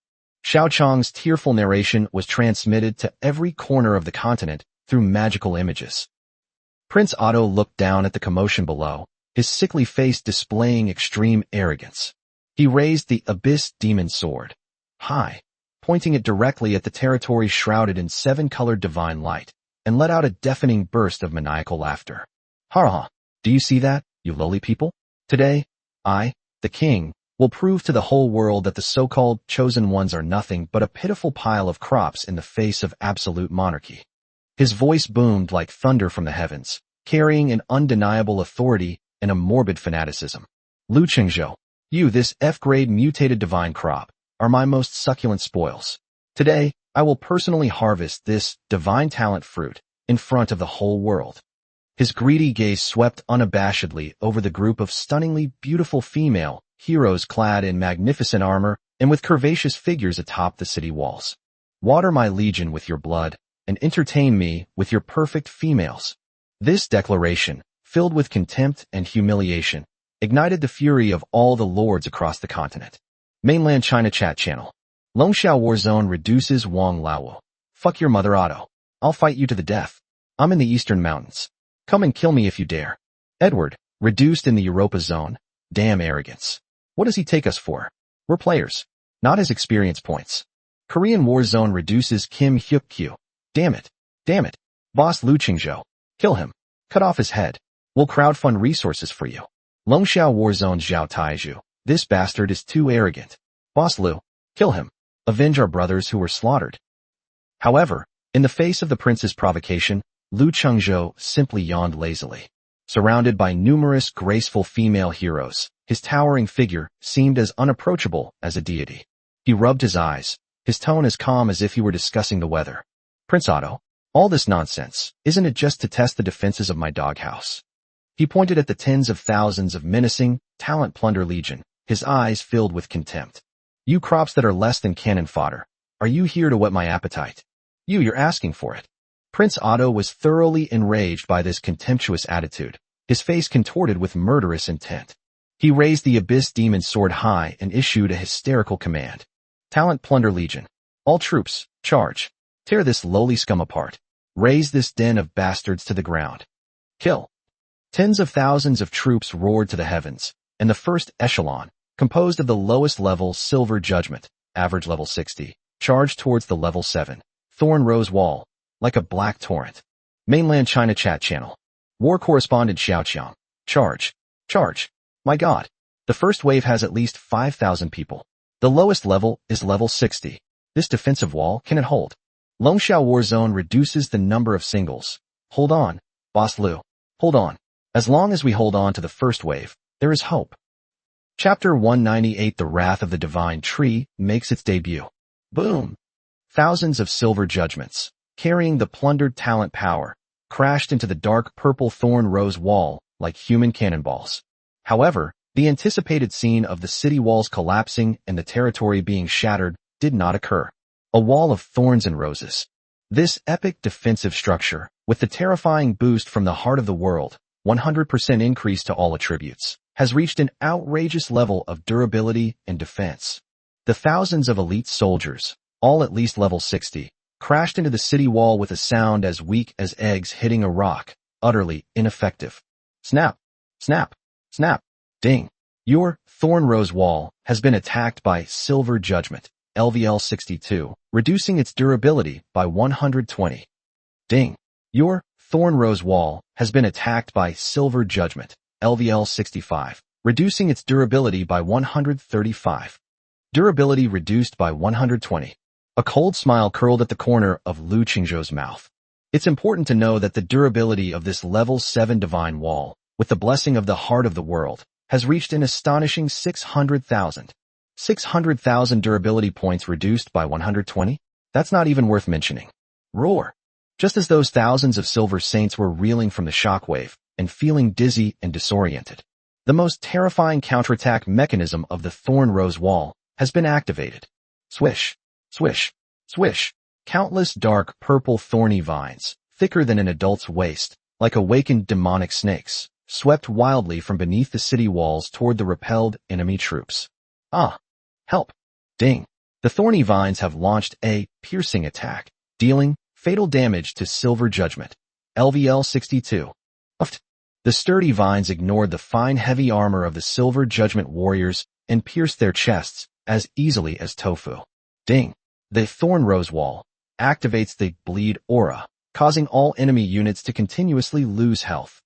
Xiao Chang's tearful narration was transmitted to every corner of the continent through magical images. Prince Otto looked down at the commotion below, his sickly face displaying extreme arrogance. He raised the Abyss Demon Sword, high, pointing it directly at the territory shrouded in 7-colored divine light, and let out a deafening burst of maniacal laughter. Ha ha! Do you see that, you lowly people? Today, I, the king, will prove to the whole world that the so-called chosen ones are nothing but a pitiful pile of crops in the face of absolute monarchy. His voice boomed like thunder from the heavens, carrying an undeniable authority and a morbid fanaticism. Lu Qingzhou, you, this F-grade mutated divine crop, are my most succulent spoils. Today, I will personally harvest this divine talent fruit in front of the whole world. His greedy gaze swept unabashedly over the group of stunningly beautiful female heroes clad in magnificent armor and with curvaceous figures atop the city walls. Water my legion with your blood, and entertain me with your perfect females. This declaration, filled with contempt and humiliation, ignited the fury of all the lords across the continent. Mainland China Chat Channel. Longxiao Warzone reduces Wang Laowu. Fuck your mother Otto. I'll fight you to the death. I'm in the Eastern Mountains. Come and kill me if you dare. Edward, reduced in the Europa Zone. Damn arrogance. What does he take us for? We're players, not his experience points. Korean Warzone reduces Kim Hyuk-kyu. Damn it. Damn it. Boss Lu Qingzhou. Kill him. Cut off his head. We'll crowdfund resources for you. Longxiao Warzone Zhao Taizhu. This bastard is too arrogant. Boss Lu. Kill him. Avenge our brothers who were slaughtered. However, in the face of the prince's provocation, Lu Qingzhou simply yawned lazily. Surrounded by numerous graceful female heroes, his towering figure seemed as unapproachable as a deity. He rubbed his eyes, his tone as calm as if he were discussing the weather. Prince Otto, all this nonsense, isn't it just to test the defenses of my doghouse? He pointed at the tens of thousands of menacing, talent plunder legion, his eyes filled with contempt. You crops that are less than cannon fodder, are you here to whet my appetite? You're asking for it. Prince Otto was thoroughly enraged by this contemptuous attitude, his face contorted with murderous intent. He raised the Abyss Demon sword high and issued a hysterical command. Talent Plunder Legion. All troops, charge. Tear this lowly scum apart. Raze this den of bastards to the ground. Kill. Tens of thousands of troops roared to the heavens, and the first echelon, composed of the lowest level Silver Judgment, average level 60, charged towards the level 7, Thorn Rose Wall, like a black torrent. Mainland China Chat Channel. War Correspondent Xiaoqiang. Charge. Charge. My god. The first wave has at least 5,000 people. The lowest level is level 60. This defensive wall can it hold? Longxiao Warzone reduces the number of singles. Hold on, Boss Lu. Hold on. As long as we hold on to the first wave, there is hope. Chapter 198 The Wrath of the Divine Tree makes its debut. Boom. Thousands of silver judgments, carrying the plundered talent power, crashed into the dark purple thorn rose wall like human cannonballs. However, the anticipated scene of the city walls collapsing and the territory being shattered did not occur. A wall of thorns and roses. This epic defensive structure, with the terrifying boost from the heart of the world, 100% increase to all attributes, has reached an outrageous level of durability and defense. The thousands of elite soldiers, all at least level 60, crashed into the city wall with a sound as weak as eggs hitting a rock, utterly ineffective. Snap, snap, snap, ding. Your Thorn Rose Wall has been attacked by Silver Judgment, LVL 62, reducing its durability by 120. Ding. Your Thorn Rose Wall has been attacked by Silver Judgment, LVL 65, reducing its durability by 135. Durability reduced by 120. A cold smile curled at the corner of Lu Qingzhou's mouth. It's important to know that the durability of this level 7 divine wall, with the blessing of the heart of the world, has reached an astonishing 600,000. 600,000 durability points reduced by 120? That's not even worth mentioning. Roar. Just as those thousands of silver saints were reeling from the shockwave and feeling dizzy and disoriented, the most terrifying counterattack mechanism of the Thorn Rose Wall has been activated. Swish, swish, swish. Countless dark purple thorny vines, thicker than an adult's waist, like awakened demonic snakes, swept wildly from beneath the city walls toward the repelled enemy troops. Ah! Help! Ding! The thorny vines have launched a piercing attack, dealing fatal damage to Silver Judgment, LVL 62. Uft! The sturdy vines ignored the fine heavy armor of the Silver Judgment warriors and pierced their chests as easily as tofu. Ding! The Thorn Rose Wall activates the bleed aura, causing all enemy units to continuously lose health.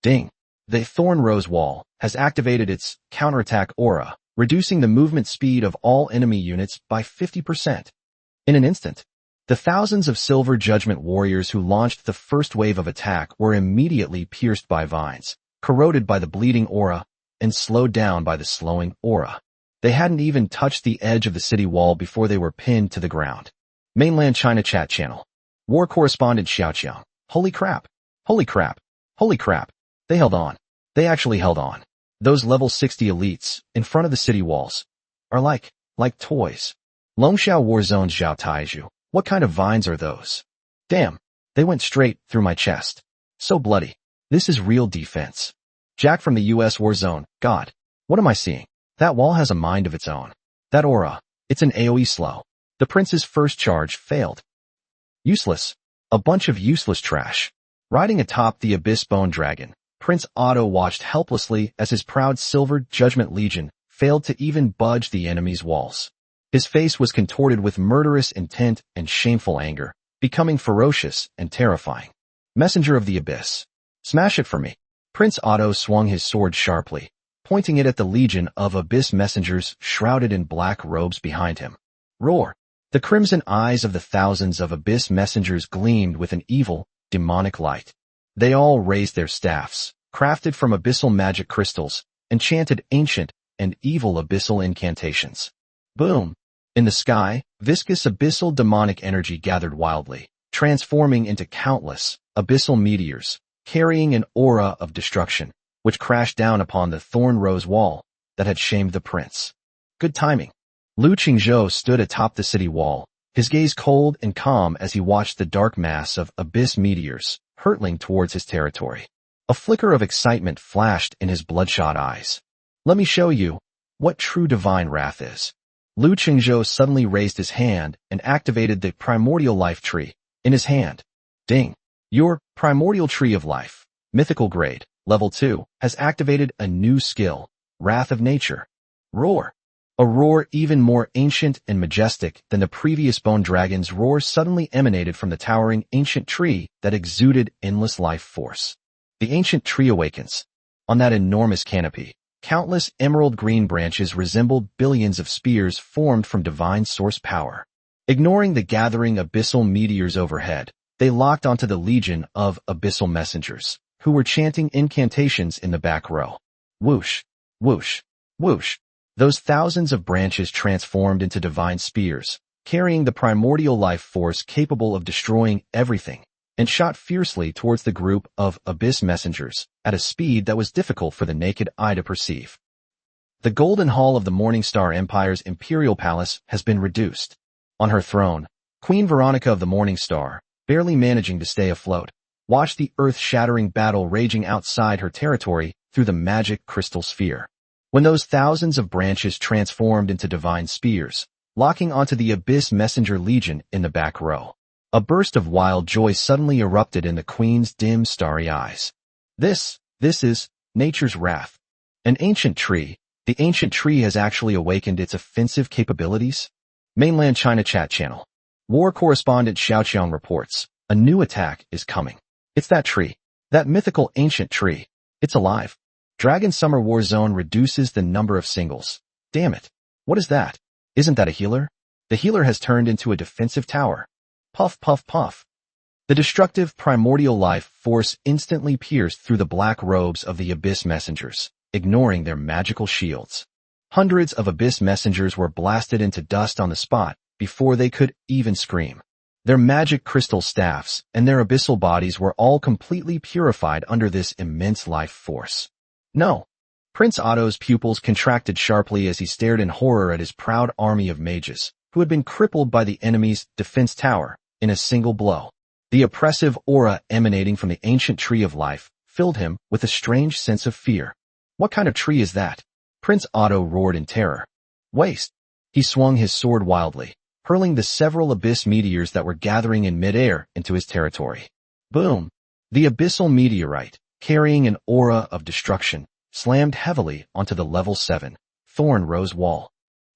Ding! The Thorn Rose Wall has activated its counterattack aura, reducing the movement speed of all enemy units by 50%. In an instant, the thousands of Silver Judgment warriors who launched the first wave of attack were immediately pierced by vines, corroded by the bleeding aura, and slowed down by the slowing aura. They hadn't even touched the edge of the city wall before they were pinned to the ground. Mainland China Chat Channel. War Correspondent Xiaoqiang. Holy crap. Holy crap. Holy crap. They held on. They actually held on. Those level 60 elites, in front of the city walls, are like toys. Longxiao Warzone's Zhao Taizhu. What kind of vines are those? Damn, they went straight through my chest. So bloody. This is real defense. Jack from the US war zone. God, what am I seeing? That wall has a mind of its own. That aura, it's an AoE slow. The prince's first charge failed. Useless. A bunch of useless trash. Riding atop the Abyss Bone Dragon, Prince Otto watched helplessly as his proud Silver Judgment Legion failed to even budge the enemy's walls. His face was contorted with murderous intent and shameful anger, becoming ferocious and terrifying. Messenger of the Abyss. Smash it for me. Prince Otto swung his sword sharply, pointing it at the legion of Abyss messengers shrouded in black robes behind him. Roar! The crimson eyes of the thousands of Abyss messengers gleamed with an evil, demonic light. They all raised their staffs, crafted from abyssal magic crystals, and chanted ancient and evil abyssal incantations. Boom! In the sky, viscous abyssal demonic energy gathered wildly, transforming into countless abyssal meteors, carrying an aura of destruction, which crashed down upon the thorn rose wall that had shamed the prince. Good timing. Lu Qingzhou stood atop the city wall, his gaze cold and calm as he watched the dark mass of abyss meteors hurtling towards his territory. A flicker of excitement flashed in his bloodshot eyes. Let me show you what true divine wrath is. Lu Qingzhou suddenly raised his hand and activated the primordial life tree in his hand. Ding! Your primordial tree of life, mythical grade, level 2, has activated a new skill, Wrath of Nature. Roar! A roar even more ancient and majestic than the previous bone dragon's roar suddenly emanated from the towering ancient tree that exuded endless life force. The ancient tree awakens. On that enormous canopy, countless emerald green branches resembled billions of spears formed from divine source power. Ignoring the gathering abyssal meteors overhead, they locked onto the legion of abyssal messengers, who were chanting incantations in the back row. Whoosh, whoosh, whoosh. Those thousands of branches transformed into divine spears, carrying the primordial life force capable of destroying everything, and shot fiercely towards the group of abyss messengers at a speed that was difficult for the naked eye to perceive. The golden hall of the Morningstar Empire's imperial palace has been reduced. On her throne, Queen Veronica of the Morningstar, barely managing to stay afloat, watched the earth-shattering battle raging outside her territory through the magic crystal sphere. When those thousands of branches transformed into divine spears, locking onto the Abyss Messenger Legion in the back row, a burst of wild joy suddenly erupted in the Queen's dim, starry eyes. This is nature's wrath. An ancient tree. The ancient tree has actually awakened its offensive capabilities. Mainland China Chat Channel. War correspondent Xiaoqiang reports, a new attack is coming. It's that tree. That mythical ancient tree. It's alive. Dragon Summer War Zone reduces the number of singles. Damn it. What is that? Isn't that a healer? The healer has turned into a defensive tower. Puff, puff, puff. The destructive primordial life force instantly pierced through the black robes of the Abyss Messengers, ignoring their magical shields. Hundreds of Abyss Messengers were blasted into dust on the spot before they could even scream. Their magic crystal staffs and their abyssal bodies were all completely purified under this immense life force. No. Prince Otto's pupils contracted sharply as he stared in horror at his proud army of mages, who had been crippled by the enemy's defense tower in a single blow. The oppressive aura emanating from the ancient tree of life filled him with a strange sense of fear. What kind of tree is that? Prince Otto roared in terror. Waste. He swung his sword wildly, hurling the several abyss meteors that were gathering in midair into his territory. Boom! The abyssal meteorite, carrying an aura of destruction, slammed heavily onto the level 7 Thorn Rose Wall.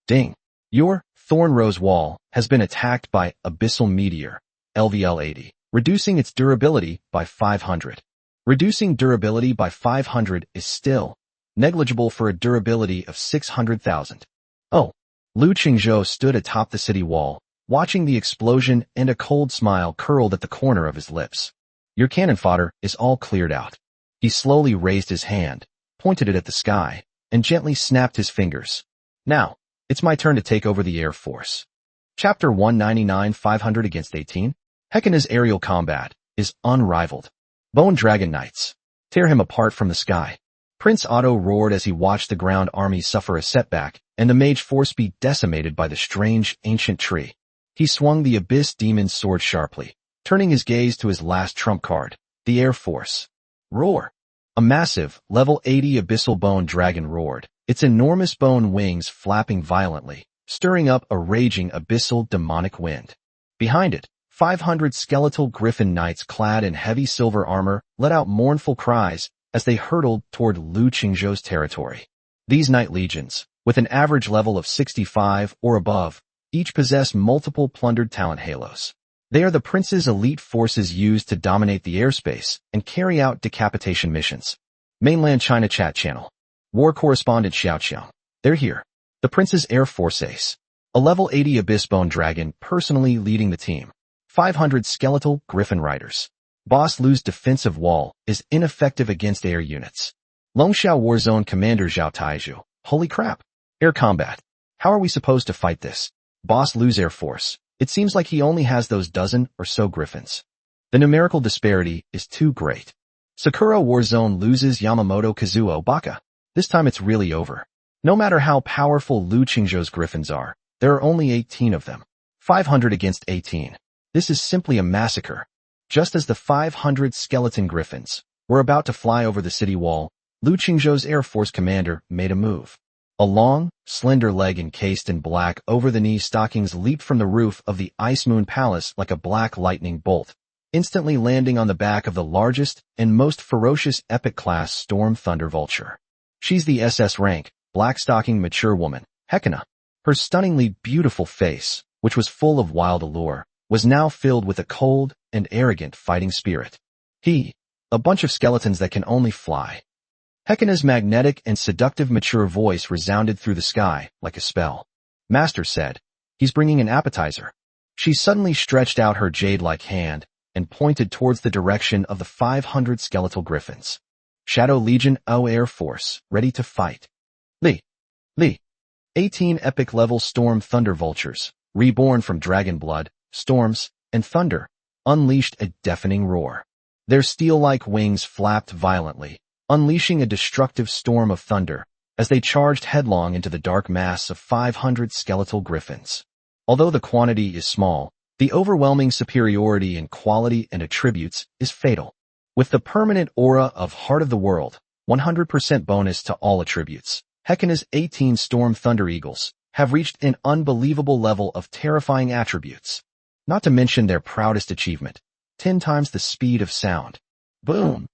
Ding! Your Thorn Rose Wall has been attacked by Abyssal Meteor, LVL-80, reducing its durability by 500. Reducing durability by 500 is still negligible for a durability of 600,000. Oh! Lu Qingzhou stood atop the city wall, watching the explosion, and a cold smile curled at the corner of his lips. Your cannon fodder is all cleared out. He slowly raised his hand, pointed it at the sky, and gently snapped his fingers. Now, it's my turn to take over the Air Force. Chapter 199 500 against 18. Hekena's aerial combat is unrivaled. Bone Dragon Knights. Tear him apart from the sky. Prince Otto roared as he watched the ground army suffer a setback and the mage force be decimated by the strange ancient tree. He swung the Abyss Demon's sword sharply, turning his gaze to his last trump card, the Air Force. Roar! A massive, level 80 abyssal bone dragon roared, its enormous bone wings flapping violently, stirring up a raging abyssal demonic wind. Behind it, 500 skeletal griffin knights clad in heavy silver armor let out mournful cries as they hurtled toward Lu Qingzhou's territory. These knight legions, with an average level of 65 or above, each possess multiple plundered talent halos. They are the prince's elite forces used to dominate the airspace and carry out decapitation missions. Mainland China Chat Channel. War Correspondent Xiao Xiao. They're here. The prince's Air Force ace. A level 80 abyss bone dragon personally leading the team. 500 skeletal griffin riders. Boss Lu's defensive wall is ineffective against air units. Longxiao Warzone Commander Zhao Taizhu. Holy crap. Air combat. How are we supposed to fight this? Boss Lu's Air Force. It seems like he only has those dozen or so griffins. The numerical disparity is too great. Sakura Warzone loses Yamamoto Kazuo Baka. This time it's really over. No matter how powerful Lu Qingzhou's griffins are, there are only 18 of them. 500 against 18. This is simply a massacre. Just as the 500 skeleton griffins were about to fly over the city wall, Lu Qingzhou's Air Force commander made a move. A long, slender leg encased in black over-the-knee stockings leaped from the roof of the Ice Moon Palace like a black lightning bolt, instantly landing on the back of the largest and most ferocious epic-class Storm Thunder Vulture. She's the SS rank, black-stocking mature woman, Hekina. Her stunningly beautiful face, which was full of wild allure, was now filled with a cold and arrogant fighting spirit. A bunch of skeletons that can only fly. Hekina's magnetic and seductive mature voice resounded through the sky like a spell. Master said, he's bringing an appetizer. She suddenly stretched out her jade-like hand and pointed towards the direction of the 500 skeletal griffins. Shadow Legion O Air Force, ready to fight. Li. 18 epic-level Storm Thunder Vultures, reborn from dragon blood, storms, and thunder, unleashed a deafening roar. Their steel-like wings flapped violently, unleashing a destructive storm of thunder as they charged headlong into the dark mass of 500 skeletal griffins. Although the quantity is small, the overwhelming superiority in quality and attributes is fatal. With the permanent aura of Heart of the World, 100% bonus to all attributes, Hekina's 18 Storm Thunder Eagles have reached an unbelievable level of terrifying attributes. Not to mention their proudest achievement, 10 times the speed of sound. Boom!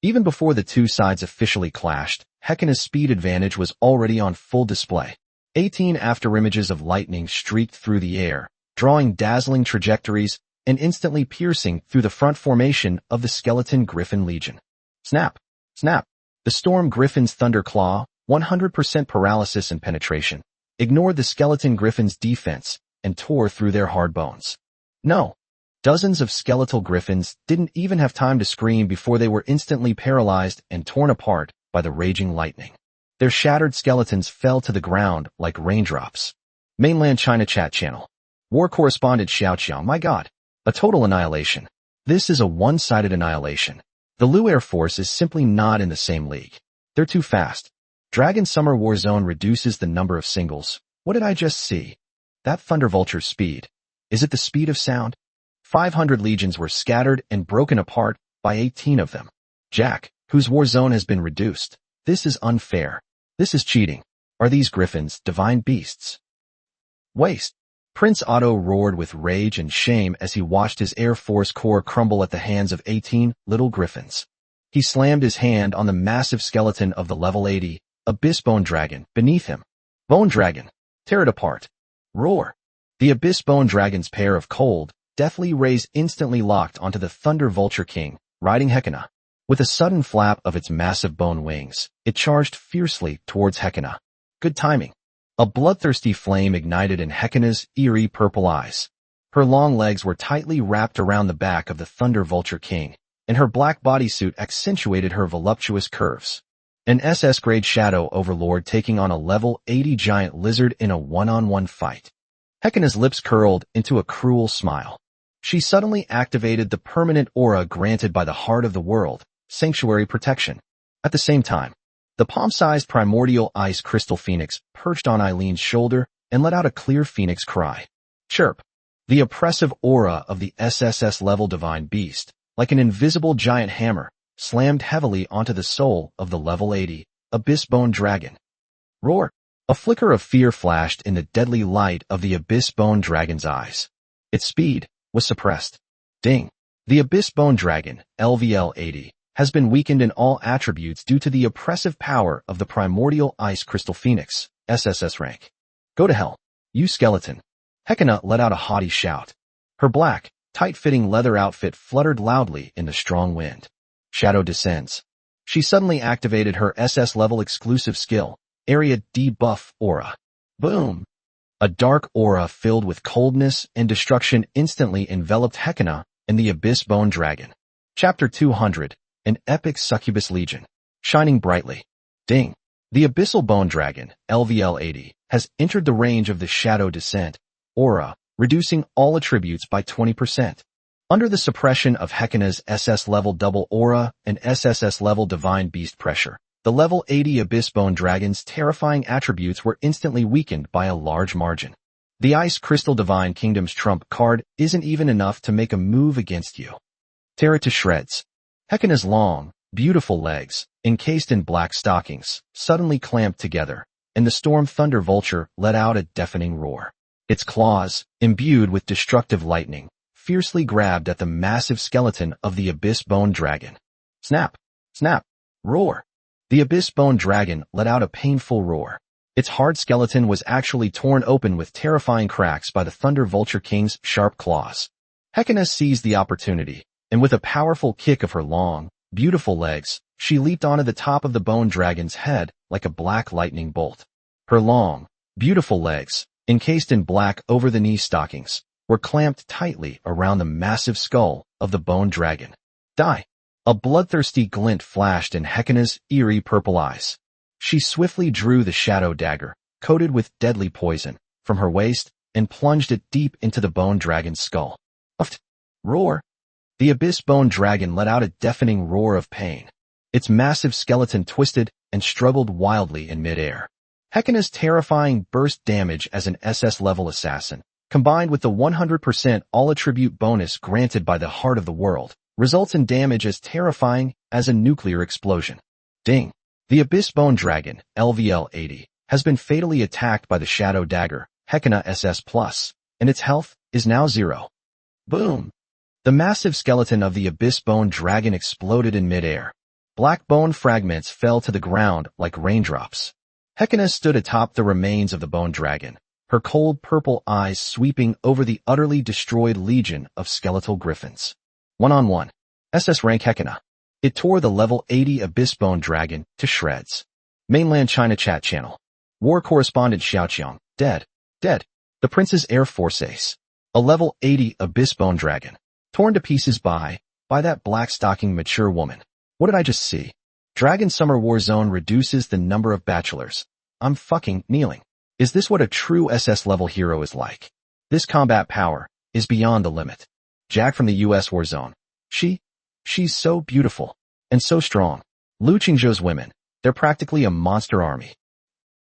Even before the two sides officially clashed, Hekina's speed advantage was already on full display. 18 afterimages of lightning streaked through the air, drawing dazzling trajectories and instantly piercing through the front formation of the skeleton Griffin Legion. Snap! Snap! The Storm Griffin's Thunder Claw, 100% paralysis and penetration, ignored the skeleton Griffin's defense and tore through their hard bones. No! Dozens of skeletal griffins didn't even have time to scream before they were instantly paralyzed and torn apart by the raging lightning. Their shattered skeletons fell to the ground like raindrops. Mainland China Chat Channel. War Correspondent Xiao Xiao, my god. A total annihilation. This is a one-sided annihilation. The Lu Air Force is simply not in the same league. They're too fast. Dragon Summer War Zone reduces the number of singles. What did I just see? That Thunder Vulture's speed. Is it the speed of sound? 500 legions were scattered and broken apart by 18 of them. Jack, whose war zone has been reduced. This is unfair. This is cheating. Are these griffins divine beasts? Waste. Prince Otto roared with rage and shame as he watched his Air Force Corps crumble at the hands of 18 little griffins. He slammed his hand on the massive skeleton of the level 80, Abyss Bone Dragon, beneath him. Bone Dragon. Tear it apart. Roar. The Abyss Bone Dragon's pair of cold, deathly rays instantly locked onto the Thunder Vulture King, riding Hekina. With a sudden flap of its massive bone wings, it charged fiercely towards Hekina. Good timing. A bloodthirsty flame ignited in Hekina's eerie purple eyes. Her long legs were tightly wrapped around the back of the Thunder Vulture King, and her black bodysuit accentuated her voluptuous curves. An SS-grade Shadow Overlord taking on a level 80 giant lizard in a one-on-one fight. Hekina's lips curled into a cruel smile. She suddenly activated the permanent aura granted by the Heart of the World, Sanctuary Protection. At the same time, the palm-sized primordial ice crystal phoenix perched on Eileen's shoulder and let out a clear phoenix cry. Chirp. The oppressive aura of the SSS-level divine beast, like an invisible giant hammer, slammed heavily onto the soul of the level 80 Abyss-Bone Dragon. Roar! A flicker of fear flashed in the deadly light of the Abyss-Bone Dragon's eyes. Its speed was suppressed. Ding! The Abyss-Bone Dragon, LVL-80, has been weakened in all attributes due to the oppressive power of the Primordial Ice Crystal Phoenix, SSS rank. Go to hell, you skeleton. Hekina let out a haughty shout. Her black, tight-fitting leather outfit fluttered loudly in the strong wind. Shadow descends. She suddenly activated her SS-level exclusive skill, Area Debuff Aura. Boom! A dark aura filled with coldness and destruction instantly enveloped Hekina and the Abyss-Bone Dragon. Chapter 200, An Epic Succubus Legion. Shining brightly. Ding! The Abyssal Bone Dragon, LVL-80, has entered the range of the Shadow Descent aura, reducing all attributes by 20%. Under the suppression of Hekina's SS-level double aura and SSS-level divine beast pressure, the level 80 Abyss-Bone Dragon's terrifying attributes were instantly weakened by a large margin. The Ice Crystal Divine Kingdom's trump card isn't even enough to make a move against you. Tear it to shreds. Hekina's long, beautiful legs, encased in black stockings, suddenly clamped together, and the Storm Thunder Vulture let out a deafening roar. Its claws, imbued with destructive lightning, fiercely grabbed at the massive skeleton of the Abyss-Bone Dragon. Snap! Snap! Roar! The Abyss-Bone Dragon let out a painful roar. Its hard skeleton was actually torn open with terrifying cracks by the Thunder Vulture King's sharp claws. Hekina seized the opportunity, and with a powerful kick of her long, beautiful legs, she leaped onto the top of the Bone Dragon's head like a black lightning bolt. Her long, beautiful legs, encased in black over-the-knee stockings, were clamped tightly around the massive skull of the Bone Dragon. Die! A bloodthirsty glint flashed in Hekina's eerie purple eyes. She swiftly drew the shadow dagger, coated with deadly poison, from her waist and plunged it deep into the Bone Dragon's skull. Uft! Roar! The Abyss-Bone Dragon let out a deafening roar of pain. Its massive skeleton twisted and struggled wildly in midair. Hekina's terrifying burst damage as an SS-level assassin, combined with the 100% all-attribute bonus granted by the Heart of the World, results in damage as terrifying as a nuclear explosion. Ding! The Abyss-Bone Dragon, LVL-80, has been fatally attacked by the Shadow Dagger, Hekina SS+, and its health is now 0. Boom! The massive skeleton of the Abyss-Bone Dragon exploded in midair. Black bone fragments fell to the ground like raindrops. Hekina stood atop the remains of the Bone Dragon, her cold purple eyes sweeping over the utterly destroyed legion of skeletal griffins. One-on-one. SS rank Hekina. It tore the level 80 Abyss-Bone Dragon to shreds. Mainland China chat channel. War correspondent Xiaoqiang, dead. Dead. The Prince's Air Force Ace. A level 80 Abyss-Bone Dragon. Torn to pieces by that black-stocking mature woman. What did I just see? Dragon Summer War Zone reduces the number of bachelors. I'm fucking kneeling. Is this what a true SS-level hero is like? This combat power is beyond the limit. Jack from the US War Zone. She's so beautiful and so strong. Lu Qingzhou's women, they're practically a monster army.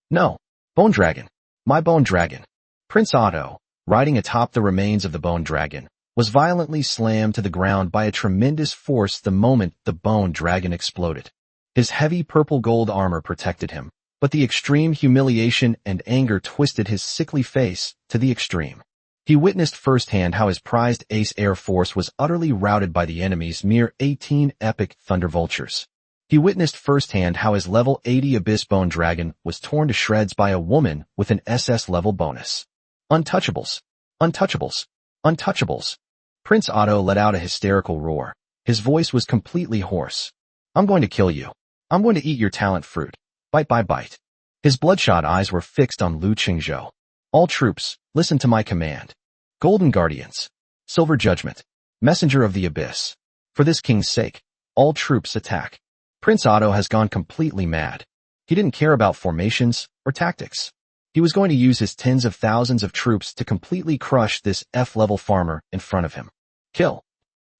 No. Bone Dragon. My Bone Dragon. Prince Otto, riding atop the remains of the Bone Dragon, was violently slammed to the ground by a tremendous force the moment the Bone Dragon exploded. His heavy purple gold armor protected him, but the extreme humiliation and anger twisted his sickly face to the extreme. He witnessed firsthand how his prized ace air force was utterly routed by the enemy's mere 18 epic Thunder Vultures. He witnessed firsthand how his level 80 Abyss-Bone Dragon was torn to shreds by a woman with an SS level bonus. Untouchables. Untouchables. Untouchables. Prince Otto let out a hysterical roar. His voice was completely hoarse. I'm going to kill you. I'm going to eat your talent fruit. Bite by bite. His bloodshot eyes were fixed on Lu Qingzhou. All troops, listen to my command. Golden Guardians. Silver Judgment. Messenger of the Abyss. For this king's sake, all troops attack. Prince Otto has gone completely mad. He didn't care about formations or tactics. He was going to use his tens of thousands of troops to completely crush this F-level farmer in front of him. Kill.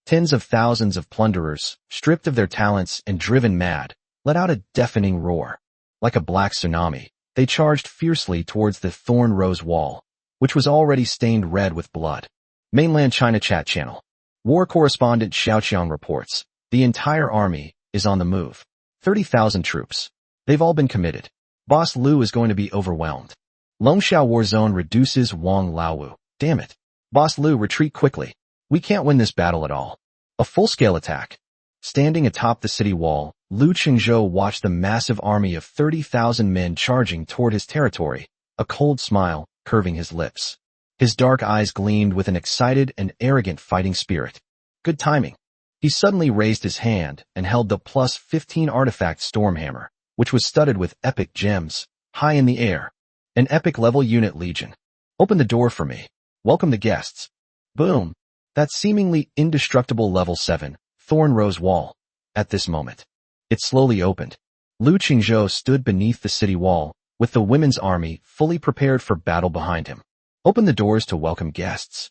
Tens of thousands of plunderers, stripped of their talents and driven mad, let out a deafening roar. Like a black tsunami, they charged fiercely towards the Thorn Rose Wall, which was already stained red with blood. Mainland China Chat Channel. War correspondent Xiaoqiang reports, the entire army is on the move. 30,000 troops. They've all been committed. Boss Lu is going to be overwhelmed. Longxiao War Zone reduces Wang Laowu. Damn it. Boss Lu, retreat quickly. We can't win this battle at all. A full-scale attack. Standing atop the city wall, Lu Qingzhou watched the massive army of 30,000 men charging toward his territory, a cold smile curving his lips. His dark eyes gleamed with an excited and arrogant fighting spirit. Good timing. He suddenly raised his hand and held the +15 artifact Stormhammer, which was studded with epic gems, high in the air. An epic-level unit legion. Open the door for me. Welcome the guests. Boom. That seemingly indestructible level 7, Thorn Rose wall. At this moment, it slowly opened. Lu Qingzhou stood beneath the city wall, with the women's army fully prepared for battle behind him. Open the doors to welcome guests.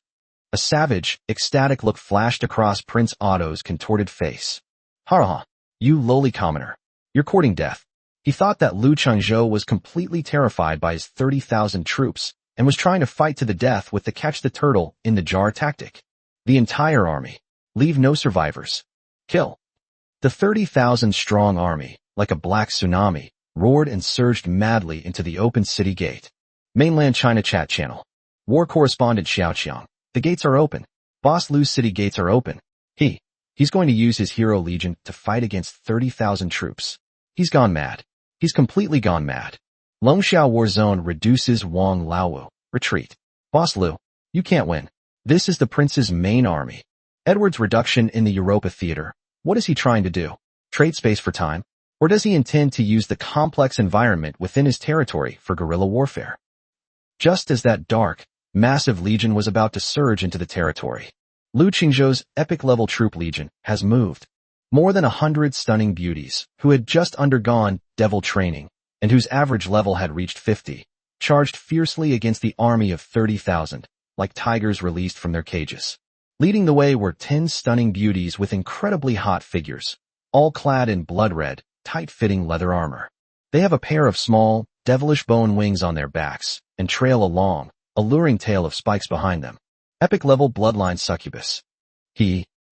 A savage, ecstatic look flashed across Prince Otto's contorted face. Ha, you lowly commoner. You're courting death. He thought that Lu Qingzhou was completely terrified by his 30,000 troops and was trying to fight to the death with the catch the turtle in the jar tactic. The entire army. Leave no survivors. Kill. The 30,000 strong army, like a black tsunami, roared and surged madly into the open city gate. Mainland China Chat Channel. War correspondent Xiaoqiang. The gates are open. Boss Lu's city gates are open. He's going to use his hero legion to fight against 30,000 troops. He's gone mad. He's completely gone mad. Longxiao War Zone reduces Wang Laowu. Retreat. Boss Lu, you can't win. This is the prince's main army. Edward's reduction in the Europa theater. What is he trying to do? Trade space for time? Or does he intend to use the complex environment within his territory for guerrilla warfare? Just as that dark, massive legion was about to surge into the territory, Lu Qingzhou's epic-level troop legion has moved. More than 100 stunning beauties, who had just undergone devil training, and whose average level had reached 50, charged fiercely against the army of 30,000, like tigers released from their cages. Leading the way were 10 stunning beauties with incredibly hot figures, all clad in blood-red, tight-fitting leather armor. They have a pair of small, devilish bone wings on their backs, and trail a long, alluring tail of spikes behind them. Epic-level bloodline succubus.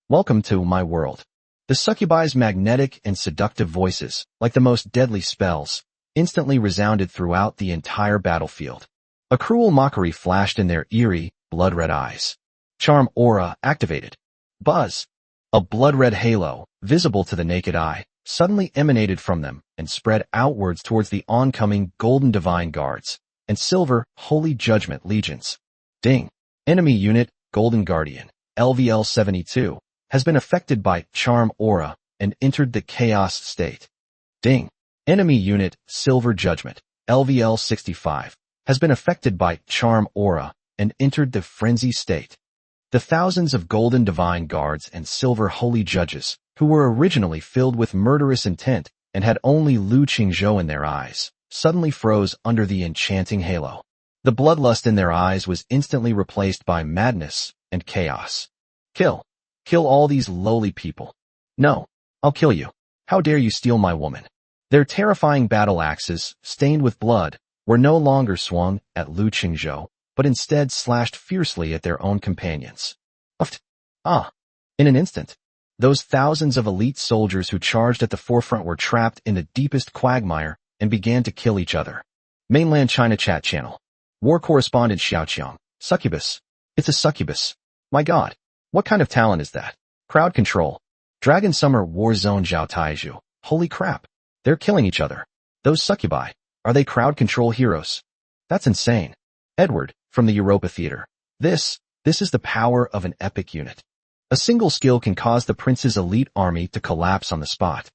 Welcome to my world. The succubi's magnetic and seductive voices, like the most deadly spells, instantly resounded throughout the entire battlefield. A cruel mockery flashed in their eerie, blood-red eyes. Charm aura activated. Buzz. A blood-red halo, visible to the naked eye, suddenly emanated from them and spread outwards towards the oncoming golden divine guards and silver holy judgment legions. Ding. Enemy unit, Golden Guardian, LVL-72, has been affected by Charm Aura and entered the Chaos state. Ding. Enemy unit, Silver Judgment, LVL-65, has been affected by Charm Aura and entered the Frenzy state. The thousands of Golden Divine Guards and Silver Holy Judges, who were originally filled with murderous intent and had only Lu Qingzhou in their eyes, suddenly froze under the enchanting halo. The bloodlust in their eyes was instantly replaced by madness and chaos. Kill. Kill all these lowly people. No, I'll kill you. How dare you steal my woman? Their terrifying battle axes, stained with blood, were no longer swung at Lu Qingzhou, but instead slashed fiercely at their own companions. In an instant, those thousands of elite soldiers who charged at the forefront were trapped in the deepest quagmire and began to kill each other. Mainland China Chat Channel. War correspondent Xiaoqiang. Succubus. It's a succubus. My God. What kind of talent is that? Crowd control. Dragon Summer War Zone Zhao Taiju. Holy crap. They're killing each other. Those succubi. Are they crowd control heroes? That's insane. Edward, from the Europa Theater. This is the power of an epic unit. A single skill can cause the prince's elite army to collapse on the spot.